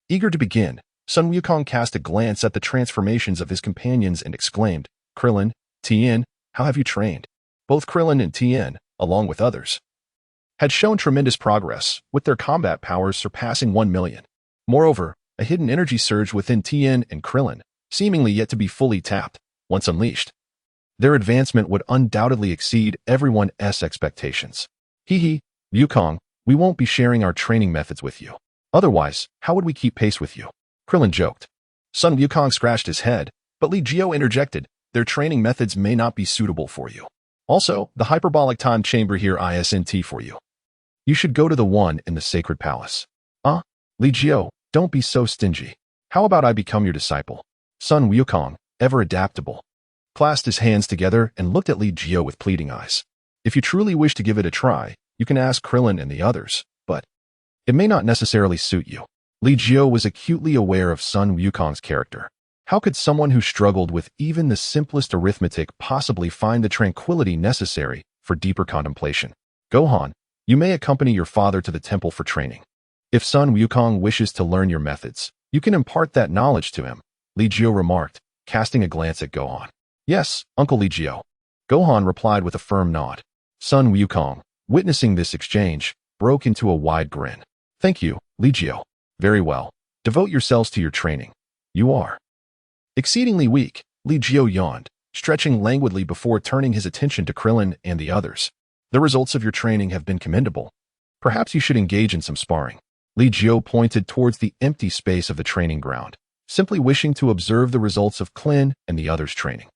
Eager to begin, Sun Wukong cast a glance at the transformations of his companions and exclaimed, Krillin, Tien, how have you trained? Both Krillin and Tien, along with others, had shown tremendous progress, with their combat powers surpassing 1 million. Moreover, a hidden energy surge within Tien and Krillin, seemingly yet to be fully tapped, once unleashed. Their advancement would undoubtedly exceed everyone's expectations. Wukong, we won't be sharing our training methods with you. Otherwise, how would we keep pace with you? Krillin joked. Sun Wukong scratched his head, but Li Jiu interjected, their training methods may not be suitable for you. Also, the hyperbolic time chamber here isn't for you. You should go to the one in the sacred palace. Li Jiu, don't be so stingy. How about I become your disciple? Sun Wukong, ever adaptable, clasped his hands together and looked at Li Jiu with pleading eyes. If you truly wish to give it a try, you can ask Krillin and the others, but it may not necessarily suit you. Li Jiu was acutely aware of Sun Wukong's character. How could someone who struggled with even the simplest arithmetic possibly find the tranquility necessary for deeper contemplation? Gohan, you may accompany your father to the temple for training. If Sun Wukong wishes to learn your methods, you can impart that knowledge to him, Li Jiu remarked, casting a glance at Gohan. Yes, Uncle Li Jiu. Gohan replied with a firm nod. Sun Wukong, witnessing this exchange, broke into a wide grin. Thank you, Li Jiu. Very well. Devote yourselves to your training. You are exceedingly weak, Li Jiu yawned, stretching languidly before turning his attention to Krillin and the others. The results of your training have been commendable. Perhaps you should engage in some sparring. Li Jiu pointed towards the empty space of the training ground, simply wishing to observe the results of Klin and the others' training.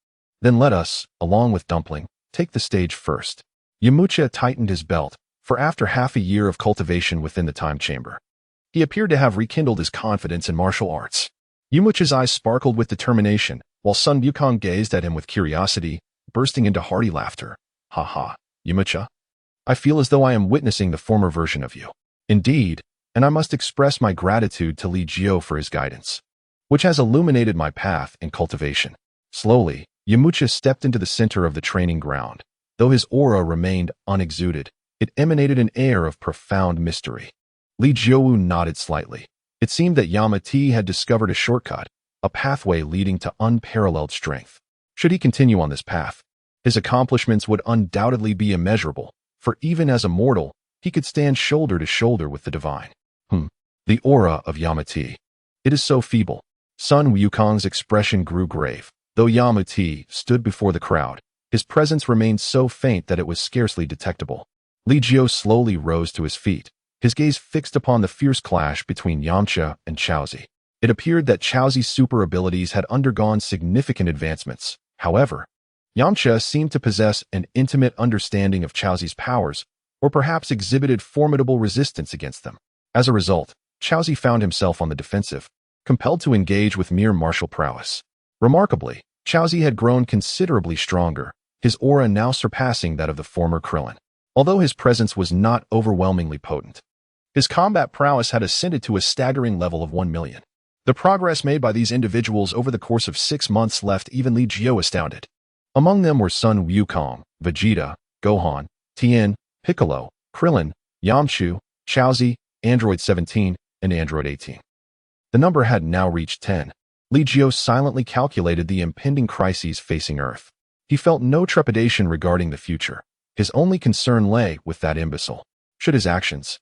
Then let us, along with Dumpling, take the stage first. Yamcha tightened his belt, for after half a year of cultivation within the time chamber, he appeared to have rekindled his confidence in martial arts. Yamcha's eyes sparkled with determination, while Sun Wukong gazed at him with curiosity, bursting into hearty laughter. Ha ha, Yamcha. I feel as though I am witnessing the former version of you. Indeed, and I must express my gratitude to Li Jiu for his guidance, which has illuminated my path in cultivation. Slowly, Yamcha stepped into the center of the training ground. Though his aura remained unexuded, it emanated an air of profound mystery. Li Jiu nodded slightly. It seemed that Yamcha had discovered a shortcut, a pathway leading to unparalleled strength. Should he continue on this path, his accomplishments would undoubtedly be immeasurable, for even as a mortal, he could stand shoulder to shoulder with the divine. The aura of Yamcha. It is so feeble. Sun Wukong's expression grew grave. Though Yamcha stood before the crowd, his presence remained so faint that it was scarcely detectable. Li Jiu slowly rose to his feet, his gaze fixed upon the fierce clash between Yamcha and Chaozi. It appeared that Chaozi's super abilities had undergone significant advancements. However, Yamcha seemed to possess an intimate understanding of Chaozi's powers, or perhaps exhibited formidable resistance against them. As a result, Chaozi found himself on the defensive, compelled to engage with mere martial prowess. Remarkably, Chaozi had grown considerably stronger, his aura now surpassing that of the former Krillin. Although his presence was not overwhelmingly potent, his combat prowess had ascended to a staggering level of 1 million. The progress made by these individuals over the course of 6 months left even Li Jiu astounded. Among them were Sun Wukong, Vegeta, Gohan, Tien, Piccolo, Krillin, Yamcha, Chaozi, Android 17, and Android 18. The number had now reached 10. Li Jiu silently calculated the impending crises facing Earth. He felt no trepidation regarding the future. His only concern lay with that imbecile. Should his actions,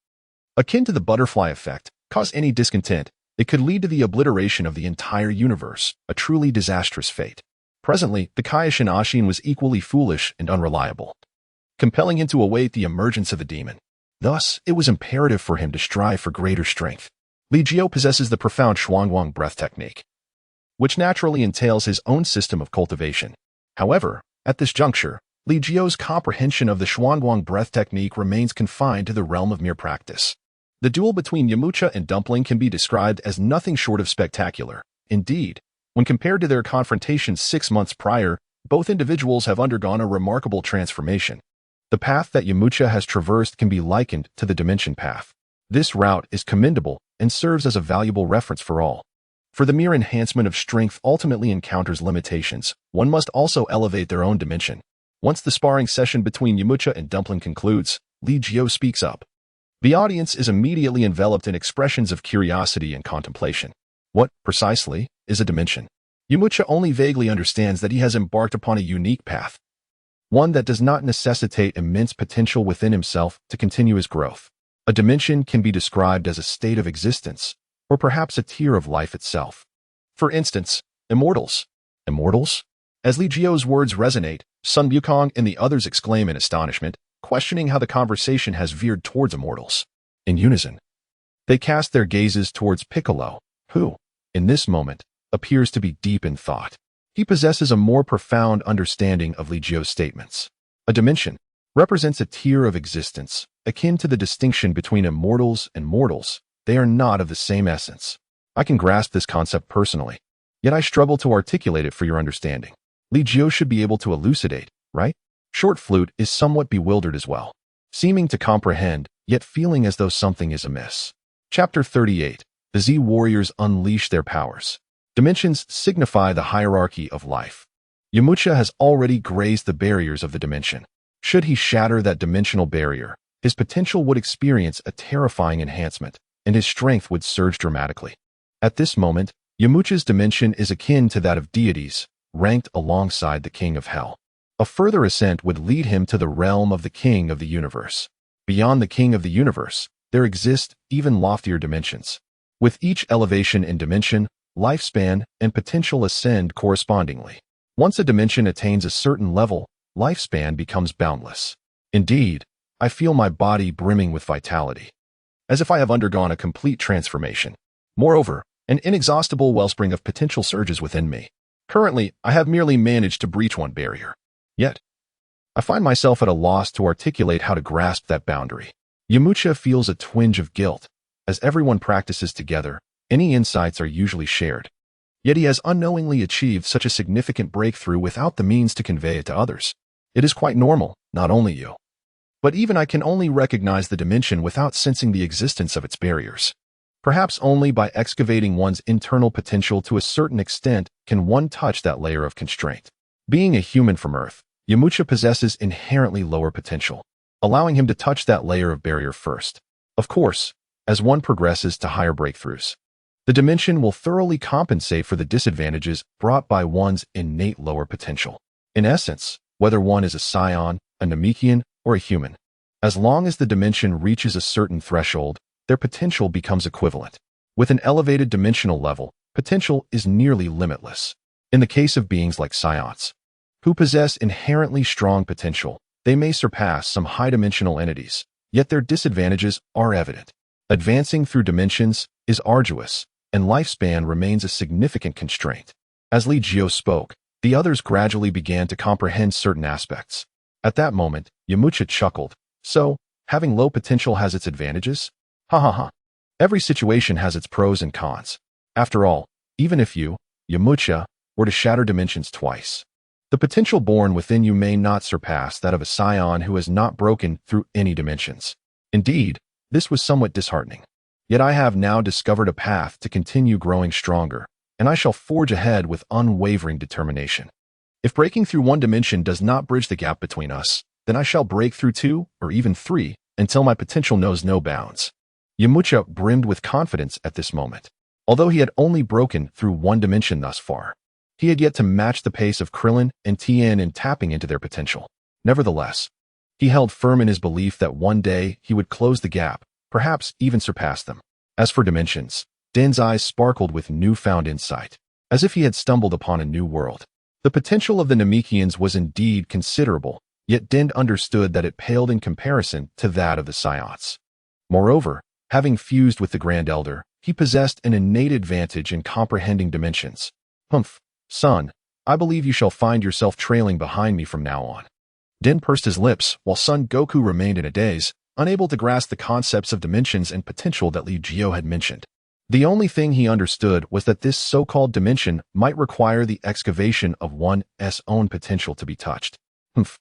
akin to the butterfly effect, cause any discontent, it could lead to the obliteration of the entire universe, a truly disastrous fate. Presently, the Kaioshin Ashin was equally foolish and unreliable, compelling him to await the emergence of the demon. Thus, it was imperative for him to strive for greater strength. Li Jiu possesses the profound Huang Breath Technique, which naturally entails his own system of cultivation. However, at this juncture, Li Jiu's comprehension of the Huang Breath Technique remains confined to the realm of mere practice. The duel between Yamcha and Dumpling can be described as nothing short of spectacular. Indeed, when compared to their confrontation 6 months prior, both individuals have undergone a remarkable transformation. The path that Yamcha has traversed can be likened to the Dimension Path. This route is commendable and serves as a valuable reference for all. For the mere enhancement of strength ultimately encounters limitations, one must also elevate their own dimension. Once the sparring session between Yamcha and Dumpling concludes, Li Jiu speaks up. The audience is immediately enveloped in expressions of curiosity and contemplation. What, precisely, is a dimension? Yamcha only vaguely understands that he has embarked upon a unique path, one that does not necessitate immense potential within himself to continue his growth. A dimension can be described as a state of existence, or perhaps a tier of life itself. For instance, immortals. Immortals? As Li Jiu's words resonate, Sun Wukong and the others exclaim in astonishment, questioning how the conversation has veered towards immortals. In unison, they cast their gazes towards Piccolo, who, in this moment, appears to be deep in thought. He possesses a more profound understanding of Li Jiu's statements. A dimension represents a tier of existence, akin to the distinction between immortals and mortals. They are not of the same essence. I can grasp this concept personally, yet I struggle to articulate it for your understanding. Li Jiu should be able to elucidate, right? Short Flute is somewhat bewildered as well, seeming to comprehend, yet feeling as though something is amiss. Chapter 38. The Z Warriors unleash their powers. Dimensions signify the hierarchy of life. Yamcha has already grazed the barriers of the dimension. Should he shatter that dimensional barrier, his potential would experience a terrifying enhancement, and his strength would surge dramatically. At this moment, Yamcha's dimension is akin to that of deities, ranked alongside the King of Hell. A further ascent would lead him to the realm of the King of the Universe. Beyond the King of the Universe, there exist even loftier dimensions. With each elevation in dimension, lifespan and potential ascend correspondingly. Once a dimension attains a certain level, lifespan becomes boundless. Indeed, I feel my body brimming with vitality, as if I have undergone a complete transformation. Moreover, an inexhaustible wellspring of potential surges within me. Currently, I have merely managed to breach one barrier. Yet, I find myself at a loss to articulate how to grasp that boundary. Yamcha feels a twinge of guilt. As everyone practices together, any insights are usually shared. Yet he has unknowingly achieved such a significant breakthrough without the means to convey it to others. It is quite normal, not only you, but even I can only recognize the dimension without sensing the existence of its barriers. Perhaps only by excavating one's internal potential to a certain extent can one touch that layer of constraint. Being a human from Earth, Yamcha possesses inherently lower potential, allowing him to touch that layer of barrier first. Of course, as one progresses to higher breakthroughs, the dimension will thoroughly compensate for the disadvantages brought by one's innate lower potential. In essence, whether one is a Scion, a Namekian, or a human, as long as the dimension reaches a certain threshold, their potential becomes equivalent. With an elevated dimensional level, potential is nearly limitless. In the case of beings like Saiyans, who possess inherently strong potential, they may surpass some high-dimensional entities, yet their disadvantages are evident. Advancing through dimensions is arduous, and lifespan remains a significant constraint. As Li Jiu spoke, the others gradually began to comprehend certain aspects. At that moment, Yamcha chuckled. So, having low potential has its advantages? Ha ha ha. Every situation has its pros and cons. After all, even if you, Yamcha, were to shatter dimensions twice, the potential born within you may not surpass that of a Scion who has not broken through any dimensions. Indeed, this was somewhat disheartening. Yet I have now discovered a path to continue growing stronger, and I shall forge ahead with unwavering determination. If breaking through one dimension does not bridge the gap between us, then I shall break through 2 or even 3 until my potential knows no bounds. Yamcha brimmed with confidence at this moment. Although he had only broken through one dimension thus far, he had yet to match the pace of Krillin and Tien in tapping into their potential. Nevertheless, he held firm in his belief that one day he would close the gap, perhaps even surpass them. As for dimensions, Din's eyes sparkled with newfound insight, as if he had stumbled upon a new world. The potential of the Namekians was indeed considerable, yet Din understood that it paled in comparison to that of the Saiyans. Moreover, having fused with the Grand Elder, he possessed an innate advantage in comprehending dimensions. Humph, son, I believe you shall find yourself trailing behind me from now on. Din pursed his lips, while Son Goku remained in a daze, unable to grasp the concepts of dimensions and potential that Li Jiu had mentioned. The only thing he understood was that this so-called dimension might require the excavation of one's own potential to be touched. Humph,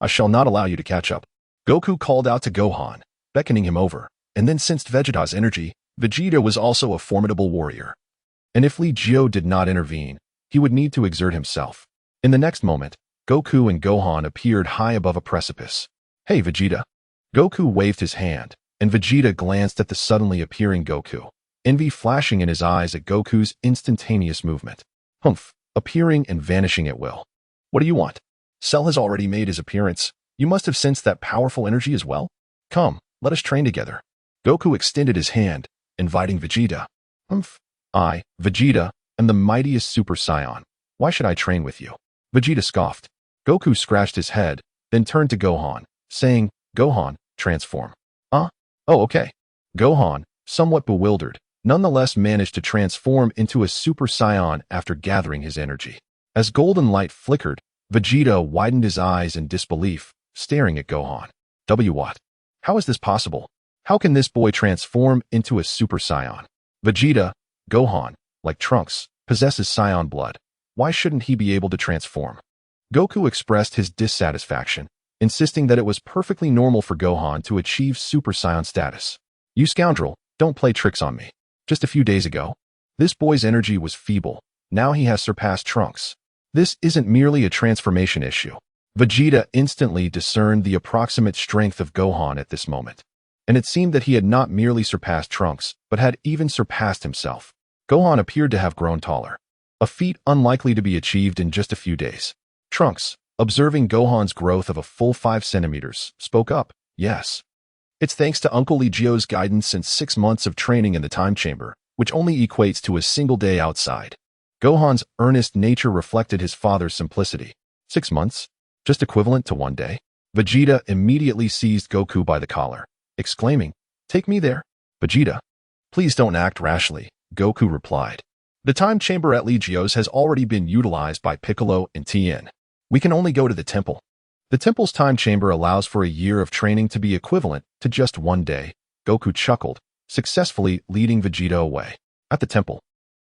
I shall not allow you to catch up. Goku called out to Gohan, beckoning him over, and then sensed Vegeta's energy. Vegeta was also a formidable warrior, and if Li Jiu did not intervene, he would need to exert himself. In the next moment, Goku and Gohan appeared high above a precipice. Hey, Vegeta. Goku waved his hand, and Vegeta glanced at the suddenly appearing Goku, envy flashing in his eyes at Goku's instantaneous movement. Humph, appearing and vanishing at will. What do you want? Cell has already made his appearance. You must have sensed that powerful energy as well. Come, let us train together. Goku extended his hand, inviting Vegeta. Humph, I, Vegeta, am the mightiest Super Saiyan. Why should I train with you? Vegeta scoffed. Goku scratched his head, then turned to Gohan, saying, Gohan, transform. Oh, okay. Gohan, somewhat bewildered, nonetheless managed to transform into a Super Saiyan after gathering his energy. As golden light flickered, Vegeta widened his eyes in disbelief, staring at Gohan. What? How is this possible? How can this boy transform into a Super Saiyan? Vegeta, Gohan, like Trunks, possesses Scion blood. Why shouldn't he be able to transform? Goku expressed his dissatisfaction, insisting that it was perfectly normal for Gohan to achieve Super Saiyan status. You scoundrel, don't play tricks on me. Just a few days ago, this boy's energy was feeble. Now he has surpassed Trunks. This isn't merely a transformation issue. Vegeta instantly discerned the approximate strength of Gohan at this moment, and it seemed that he had not merely surpassed Trunks, but had even surpassed himself. Gohan appeared to have grown taller, a feat unlikely to be achieved in just a few days. Trunks, observing Gohan's growth of a full 5 centimeters, spoke up. Yes. It's thanks to Uncle Li Jiu's guidance and 6 months of training in the time chamber, which only equates to a single day outside. Gohan's earnest nature reflected his father's simplicity. 6 months? Just equivalent to 1 day? Vegeta immediately seized Goku by the collar, exclaiming, Take me there. Vegeta. Please don't act rashly, Goku replied. The time chamber at Li Jiu's has already been utilized by Piccolo and Tien. We can only go to the temple. The temple's time chamber allows for a year of training to be equivalent to just 1 day. Goku chuckled, successfully leading Vegeta away. At the temple,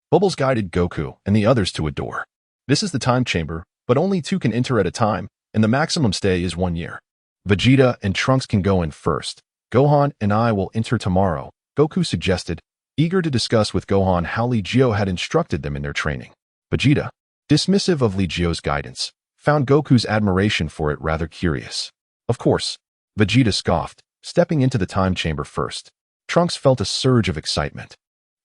Bubbles guided Goku and the others to a door. This is the time chamber, but only 2 can enter at a time, and the maximum stay is 1 year. Vegeta and Trunks can go in first. Gohan and I will enter tomorrow, Goku suggested, eager to discuss with Gohan how Li Jiu had instructed them in their training. Vegeta, dismissive of Li Jiu's guidance, found Goku's admiration for it rather curious. Of course, Vegeta scoffed, stepping into the time chamber first. Trunks felt a surge of excitement.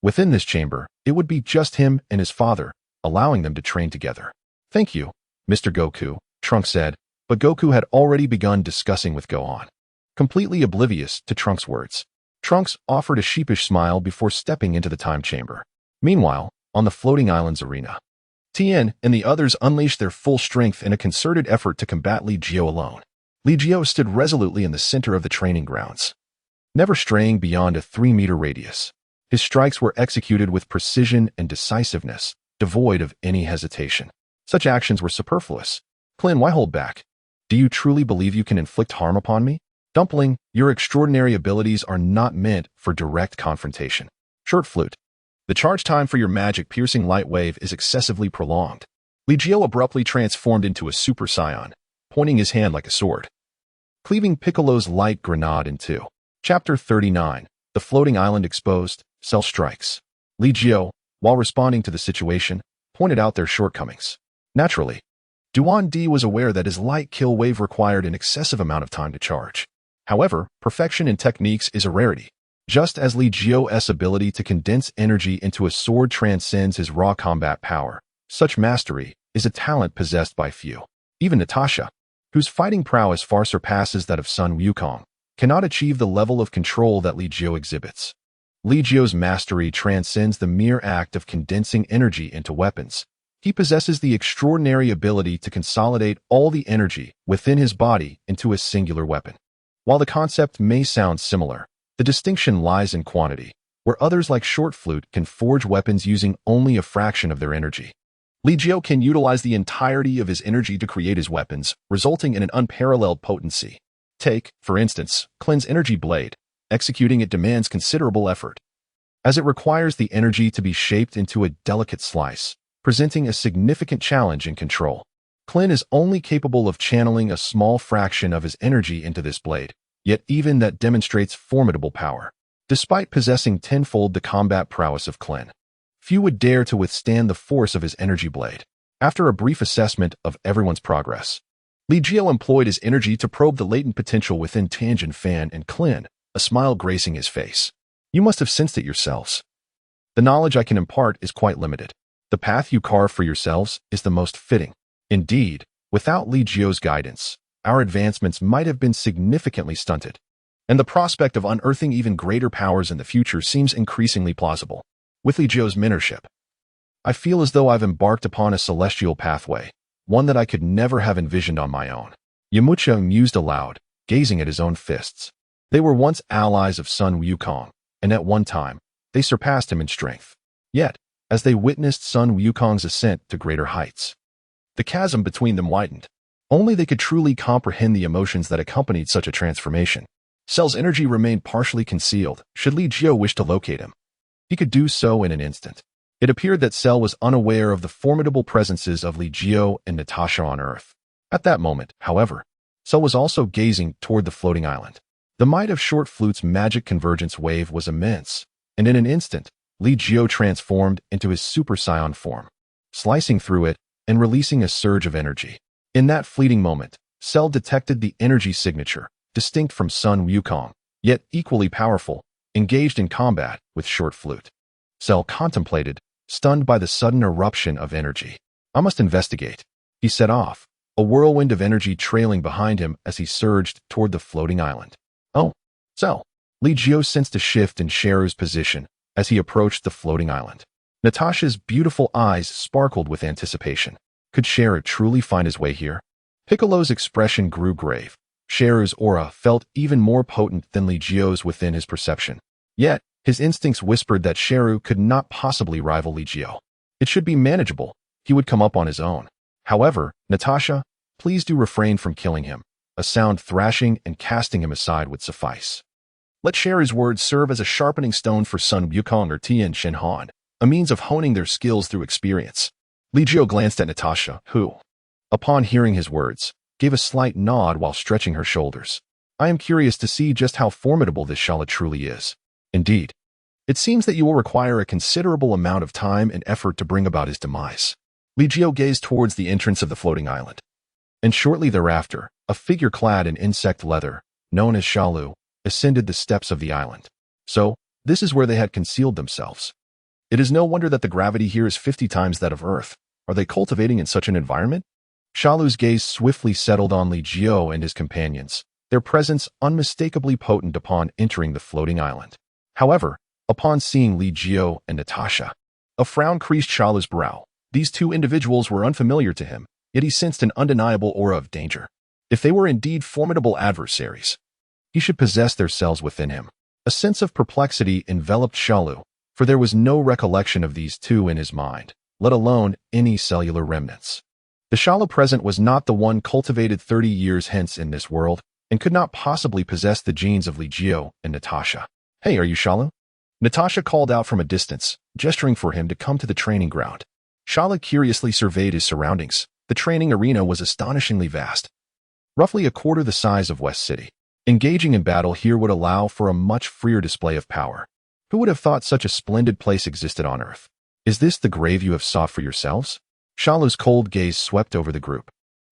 Within this chamber, it would be just him and his father, allowing them to train together. "Thank you, Mr. Goku," Trunks said, but Goku had already begun discussing with Gohan. Completely oblivious to Trunks' words, Trunks offered a sheepish smile before stepping into the time chamber. Meanwhile, on the floating island's arena, Tien and the others unleashed their full strength in a concerted effort to combat Li Jiu alone. Li Jiu stood resolutely in the center of the training grounds, never straying beyond a 3-meter radius. His strikes were executed with precision and decisiveness, devoid of any hesitation. Such actions were superfluous. "Clin, why hold back? Do you truly believe you can inflict harm upon me? Dumpling, your extraordinary abilities are not meant for direct confrontation." Short flute. "The charge time for your magic-piercing light wave is excessively prolonged." Li Jiu abruptly transformed into a Super Saiyan, pointing his hand like a sword, cleaving Piccolo's light grenade in two. Chapter 39. The Floating Island Exposed. Cell Strikes. Li Jiu, while responding to the situation, pointed out their shortcomings. Naturally, Duan Di was aware that his light kill wave required an excessive amount of time to charge. However, perfection in techniques is a rarity. Just as Li Jiu's ability to condense energy into a sword transcends his raw combat power, such mastery is a talent possessed by few. Even Natasha, whose fighting prowess far surpasses that of Sun Wukong, cannot achieve the level of control that Li Jiu exhibits. Li Jiu's mastery transcends the mere act of condensing energy into weapons. He possesses the extraordinary ability to consolidate all the energy within his body into a singular weapon. While the concept may sound similar, the distinction lies in quantity, where others like Short Flute can forge weapons using only a fraction of their energy. Li Jiu can utilize the entirety of his energy to create his weapons, resulting in an unparalleled potency. Take, for instance, Clin's energy blade. Executing it demands considerable effort, as it requires the energy to be shaped into a delicate slice, presenting a significant challenge in control. Clin is only capable of channeling a small fraction of his energy into this blade, yet even that demonstrates formidable power. Despite possessing tenfold the combat prowess of Clin, few would dare to withstand the force of his energy blade. After a brief assessment of everyone's progress, Li Jiu employed his energy to probe the latent potential within Tanjin Fan and Clin, a smile gracing his face. "You must have sensed it yourselves. The knowledge I can impart is quite limited. The path you carve for yourselves is the most fitting. Indeed, without Li Jiu's guidance, our advancements might have been significantly stunted, and the prospect of unearthing even greater powers in the future seems increasingly plausible. With Li Jiu's mentorship, I feel as though I've embarked upon a celestial pathway, one that I could never have envisioned on my own." Yamcha mused aloud, gazing at his own fists. They were once allies of Sun Wukong, and at one time, they surpassed him in strength. Yet, as they witnessed Sun Wukong's ascent to greater heights, the chasm between them widened. Only they could truly comprehend the emotions that accompanied such a transformation. Cell's energy remained partially concealed. Should Li Jiu wish to locate him, he could do so in an instant. It appeared that Cell was unaware of the formidable presences of Li Jiu and Natasha on Earth. At that moment, however, Cell was also gazing toward the floating island. The might of Short Flute's magic convergence wave was immense, and in an instant, Li Jiu transformed into his Super Saiyan form, slicing through it and releasing a surge of energy. In that fleeting moment, Cell detected the energy signature, distinct from Sun Wukong, yet equally powerful, engaged in combat with Short Flute. Cell contemplated, stunned by the sudden eruption of energy. "I must investigate," he set off, a whirlwind of energy trailing behind him as he surged toward the floating island. "Oh, Cell." Li Jiu sensed a shift in Sheru's position as he approached the floating island. Natasha's beautiful eyes sparkled with anticipation. Could Sheru truly find his way here? Piccolo's expression grew grave. Sheru's aura felt even more potent than Li Jiu's within his perception. Yet, his instincts whispered that Sheru could not possibly rival Li Jiu. It should be manageable. He would come up on his own. However, "Natasha, please do refrain from killing him." A sound thrashing and casting him aside would suffice. Let Sheru's words serve as a sharpening stone for Sun Wukong or Tien Shinhan, a means of honing their skills through experience. Li Jiu glanced at Natasha, who, upon hearing his words, gave a slight nod while stretching her shoulders. "I am curious to see just how formidable this Shala truly is. Indeed, it seems that you will require a considerable amount of time and effort to bring about his demise." Li Jiu gazed towards the entrance of the floating island. And shortly thereafter, a figure clad in insect leather, known as Shalu, ascended the steps of the island. So, this is where they had concealed themselves. It is no wonder that the gravity here is 50 times that of Earth. Are they cultivating in such an environment? Shalu's gaze swiftly settled on Li Jiu and his companions, their presence unmistakably potent upon entering the floating island. However, upon seeing Li Jiu and Natasha, a frown creased Shalu's brow. These two individuals were unfamiliar to him, yet he sensed an undeniable aura of danger. If they were indeed formidable adversaries, he should possess their cells within him. A sense of perplexity enveloped Shalu, for there was no recollection of these two in his mind, let alone any cellular remnants. The Shalu present was not the one cultivated 30 years hence in this world, and could not possibly possess the genes of Li Jiu and Natasha. "Hey, are you Shalu?" Natasha called out from a distance, gesturing for him to come to the training ground. Shalu curiously surveyed his surroundings. The training arena was astonishingly vast, roughly a quarter the size of West City. Engaging in battle here would allow for a much freer display of power. Who would have thought such a splendid place existed on Earth? Is this the grave you have sought for yourselves? Shalu's cold gaze swept over the group,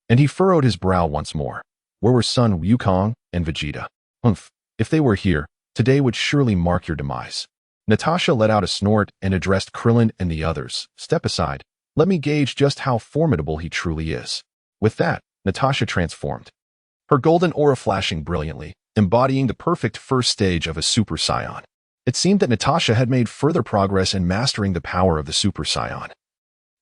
and he furrowed his brow once more. Where were Sun Wukong and Vegeta? Humph, if they were here, today would surely mark your demise. Natasha let out a snort and addressed Krillin and the others. Step aside. Let me gauge just how formidable he truly is. With that, Natasha transformed, her golden aura flashing brilliantly, embodying the perfect first stage of a Super Saiyan. It seemed that Natasha had made further progress in mastering the power of the Super Saiyan.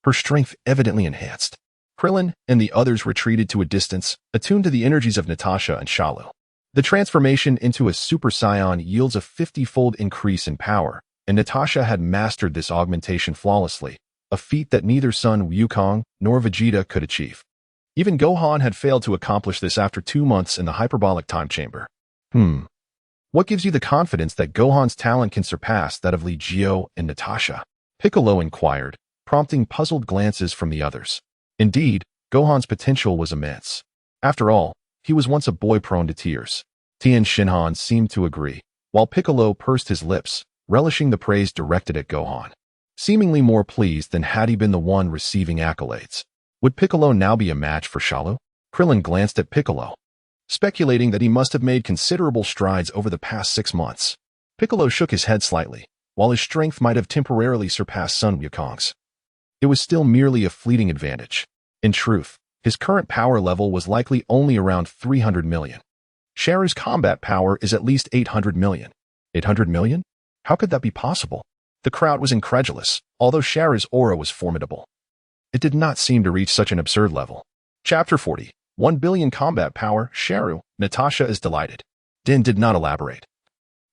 Her strength evidently enhanced. Krillin and the others retreated to a distance, attuned to the energies of Natasha and Shalu. The transformation into a Super Saiyan yields a 50-fold increase in power, and Natasha had mastered this augmentation flawlessly, a feat that neither Sun Wukong nor Vegeta could achieve. Even Gohan had failed to accomplish this after 2 months in the hyperbolic time chamber. What gives you the confidence that Gohan's talent can surpass that of Li Jiu and Natasha? Piccolo inquired, prompting puzzled glances from the others. Indeed, Gohan's potential was immense. After all, he was once a boy prone to tears. Tien Shinhan seemed to agree, while Piccolo pursed his lips, relishing the praise directed at Gohan, seemingly more pleased than had he been the one receiving accolades. Would Piccolo now be a match for Shalu? Krillin glanced at Piccolo, speculating that he must have made considerable strides over the past 6 months. Piccolo shook his head slightly. While his strength might have temporarily surpassed Sun Wukong's, it was still merely a fleeting advantage. In truth, his current power level was likely only around 300 million. Sharu's combat power is at least 800 million. 800 million? How could that be possible? The crowd was incredulous, although Sharu's aura was formidable. It did not seem to reach such an absurd level. Chapter 40. 1 billion combat power, Sharu. Natasha is delighted. Din did not elaborate.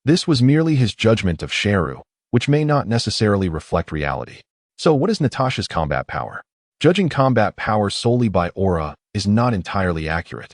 This was merely his judgment of Sharu, which may not necessarily reflect reality. So what is Natasha's combat power? Judging combat power solely by aura is not entirely accurate.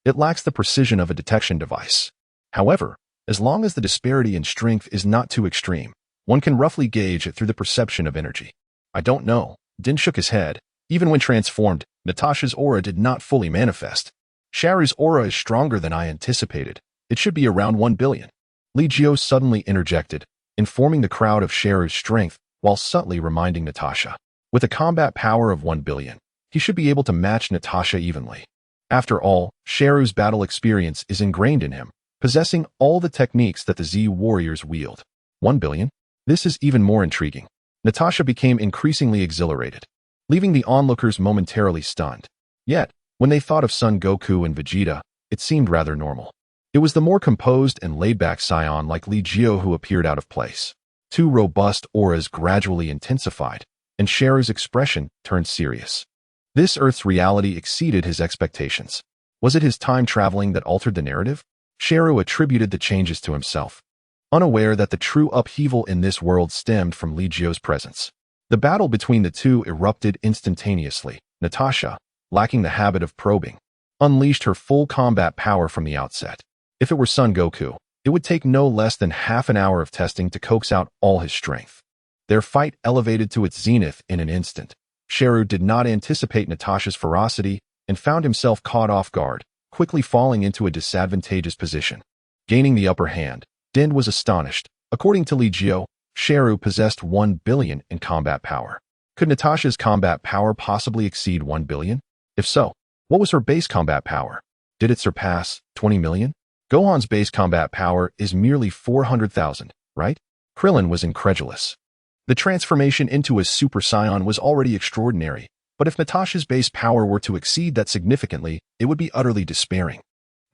It lacks the precision of a detection device. However, as long as the disparity in strength is not too extreme, one can roughly gauge it through the perception of energy. I don't know. Din shook his head. Even when transformed, Natasha's aura did not fully manifest. Sharu's aura is stronger than I anticipated. It should be around 1 billion. Li Jiu suddenly interjected, informing the crowd of Sharu's strength while subtly reminding Natasha. With a combat power of 1 billion, he should be able to match Natasha evenly. After all, Sharu's battle experience is ingrained in him, possessing all the techniques that the Z warriors wield. 1 billion? This is even more intriguing. Natasha became increasingly exhilarated, leaving the onlookers momentarily stunned. Yet, when they thought of Son Goku and Vegeta, it seemed rather normal. It was the more composed and laid-back Scion like Li Jiu who appeared out of place. 2 robust auras gradually intensified, and Sharu's expression turned serious. This Earth's reality exceeded his expectations. Was it his time traveling that altered the narrative? Sharu attributed the changes to himself, unaware that the true upheaval in this world stemmed from Li Jiu's presence. The battle between the two erupted instantaneously. Natasha, lacking the habit of probing, unleashed her full combat power from the outset. If it were Son Goku, it would take no less than half an hour of testing to coax out all his strength. Their fight elevated to its zenith in an instant. Sharu did not anticipate Natasha's ferocity and found himself caught off guard, quickly falling into a disadvantageous position. Gaining the upper hand, Din was astonished. According to Li Jiu, Sharu possessed 1 billion in combat power. Could Natasha's combat power possibly exceed 1 billion? If so, What was her base combat power? Did it surpass 20 million? Gohan's base combat power is merely 400,000, right? Krillin was incredulous. The transformation into a Super Saiyan was already extraordinary, but if Natasha's base power were to exceed that significantly, it would be utterly despairing.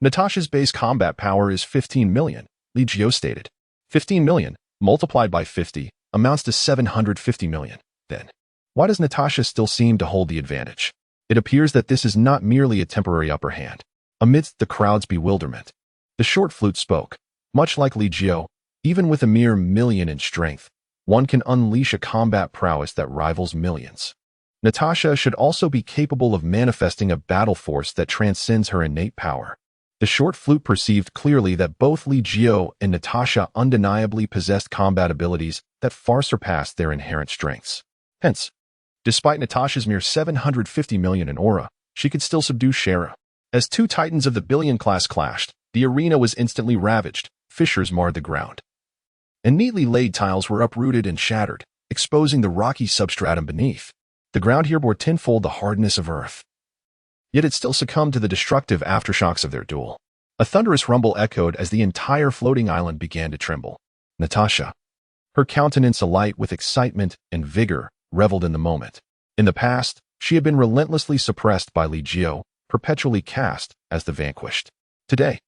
Natasha's base combat power is 15 million, Li Jiu stated. 15 million, multiplied by 50, amounts to 750 million. Then, why does Natasha still seem to hold the advantage? It appears that this is not merely a temporary upper hand. Amidst the crowd's bewilderment, the short flute spoke. Much like Li Jiu, even with a mere million in strength, one can unleash a combat prowess that rivals millions. Natasha should also be capable of manifesting a battle force that transcends her innate power. The short flute perceived clearly that both Li Jiu and Natasha undeniably possessed combat abilities that far surpassed their inherent strengths. Hence, despite Natasha's mere 750 million in aura, she could still subdue Shara. As two titans of the billion class clashed, the arena was instantly ravaged, fissures marred the ground, and neatly laid tiles were uprooted and shattered, exposing the rocky substratum beneath. The ground here bore tenfold the hardness of earth. Yet it still succumbed to the destructive aftershocks of their duel. A thunderous rumble echoed as the entire floating island began to tremble. Natasha, her countenance alight with excitement and vigor, reveled in the moment. In the past, she had been relentlessly suppressed by Li Jiu, perpetually cast as the vanquished. Today,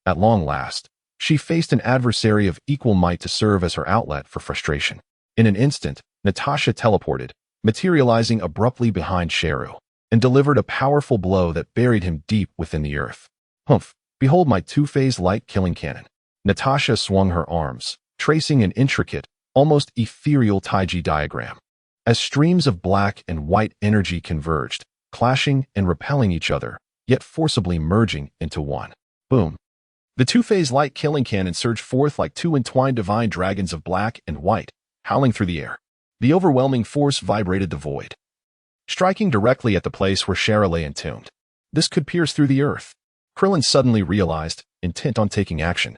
at long last, she faced an adversary of equal might to serve as her outlet for frustration. In an instant, Natasha teleported, materializing abruptly behind Sheru, and delivered a powerful blow that buried him deep within the earth. Humph! Behold my two-phase light killing cannon. Natasha swung her arms, tracing an intricate, almost ethereal Taiji diagram. As streams of black and white energy converged, clashing and repelling each other, yet forcibly merging into one. Boom! The two-phase light killing cannon surged forth like two entwined divine dragons of black and white, howling through the air. The overwhelming force vibrated the void, striking directly at the place where Shara lay entombed. This could pierce through the earth. Krillin suddenly realized, intent on taking action,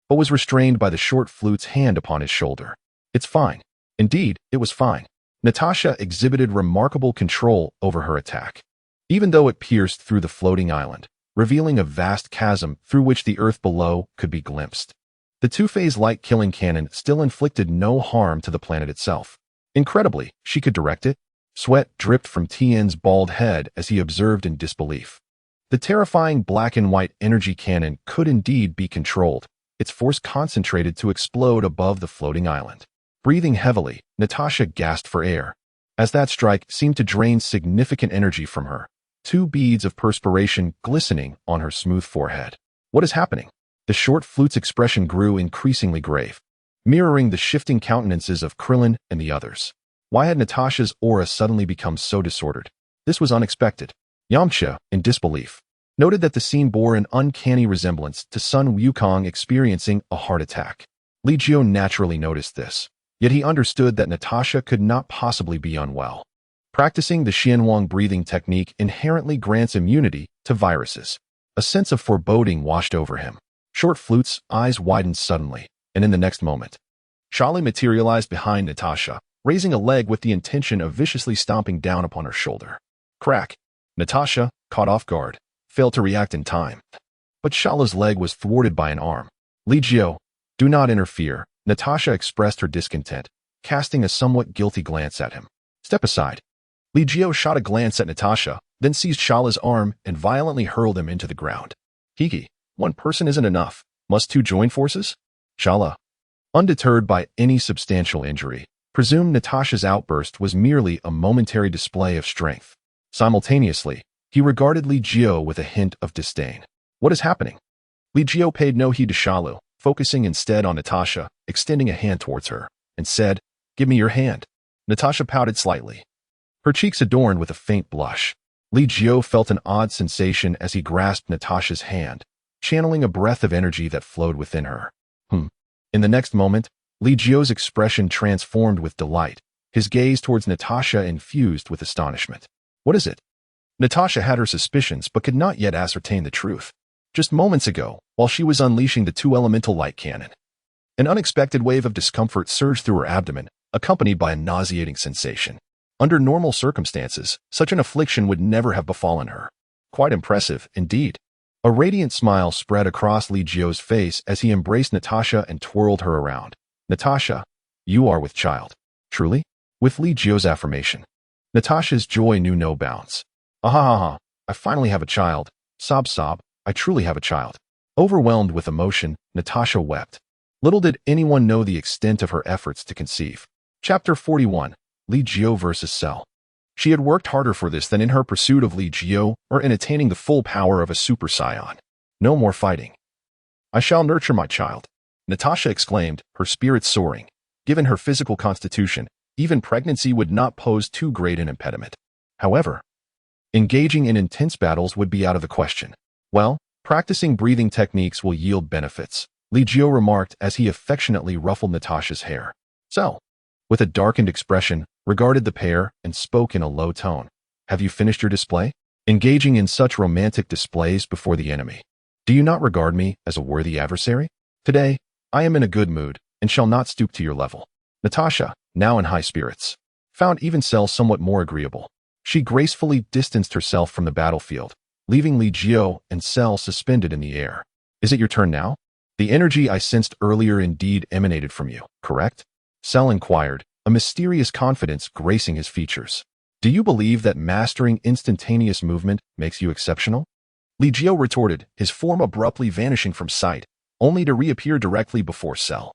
but was restrained by the short flute's hand upon his shoulder. It's fine. Indeed, it was fine. Natasha exhibited remarkable control over her attack, even though it pierced through the floating island, revealing a vast chasm through which the earth below could be glimpsed. The two-phase light killing cannon still inflicted no harm to the planet itself. Incredibly, she could direct it. Sweat dripped from Tien's bald head as he observed in disbelief. The terrifying black and white energy cannon could indeed be controlled, its force concentrated to explode above the floating island. Breathing heavily, Natasha gasped for air, as that strike seemed to drain significant energy from her, two beads of perspiration glistening on her smooth forehead. What is happening? The short flute's expression grew increasingly grave, mirroring the shifting countenances of Krillin and the others. Why had Natasha's aura suddenly become so disordered? This was unexpected. Yamcha, in disbelief, noted that the scene bore an uncanny resemblance to Sun Wukong experiencing a heart attack. Li Jiu naturally noticed this, yet he understood that Natasha could not possibly be unwell. Practicing the Huang breathing technique inherently grants immunity to viruses. A sense of foreboding washed over him. Short Flute's eyes widened suddenly, and in the next moment, Charlie materialized behind Natasha, raising a leg with the intention of viciously stomping down upon her shoulder. Crack! Natasha, caught off guard, failed to react in time. But Shala's leg was thwarted by an arm. Li Jiu, do not interfere, Natasha expressed her discontent, casting a somewhat guilty glance at him. Step aside. Li Jiu shot a glance at Natasha, then seized Shala's arm and violently hurled him into the ground. Hiki, one person isn't enough. Must two join forces? Shala, undeterred by any substantial injury, presumed Natasha's outburst was merely a momentary display of strength. Simultaneously, he regarded Li Jiu with a hint of disdain. What is happening? Li Jiu paid no heed to Shalu, focusing instead on Natasha, extending a hand towards her, and said, "Give me your hand." Natasha pouted slightly, her cheeks adorned with a faint blush. Li Jiu felt an odd sensation as he grasped Natasha's hand, channeling a breath of energy that flowed within her. In the next moment, Li Jiu's expression transformed with delight, his gaze towards Natasha infused with astonishment. What is it? Natasha had her suspicions but could not yet ascertain the truth. Just moments ago, while she was unleashing the two-elemental light cannon, an unexpected wave of discomfort surged through her abdomen, accompanied by a nauseating sensation. Under normal circumstances, such an affliction would never have befallen her. Quite impressive, indeed. A radiant smile spread across Li Jiu's face as he embraced Natasha and twirled her around. Natasha, you are with child. Truly? With Li Jiu's affirmation. Natasha's joy knew no bounds. Ahahaha, I finally have a child. Sob sob, I truly have a child. Overwhelmed with emotion, Natasha wept. Little did anyone know the extent of her efforts to conceive. Chapter 41, Li Jiu vs. Cell. She had worked harder for this than in her pursuit of Li Jiu or in attaining the full power of a Super Saiyan. No more fighting. I shall nurture my child, Natasha exclaimed, her spirits soaring. Given her physical constitution, even pregnancy would not pose too great an impediment. However, engaging in intense battles would be out of the question. Well, practicing breathing techniques will yield benefits, Li Jiu remarked as he affectionately ruffled Natasha's hair. Cell, with a darkened expression, regarded the pair and spoke in a low tone. Have you finished your display? Engaging in such romantic displays before the enemy. Do you not regard me as a worthy adversary? Today, I am in a good mood and shall not stoop to your level. Natasha, now in high spirits, found even Cell somewhat more agreeable. She gracefully distanced herself from the battlefield, leaving Li Jiu and Cell suspended in the air. Is it your turn now? The energy I sensed earlier indeed emanated from you, correct? Cell inquired, a mysterious confidence gracing his features. Do you believe that mastering instantaneous movement makes you exceptional? Li Jiu retorted, his form abruptly vanishing from sight, only to reappear directly before Cell.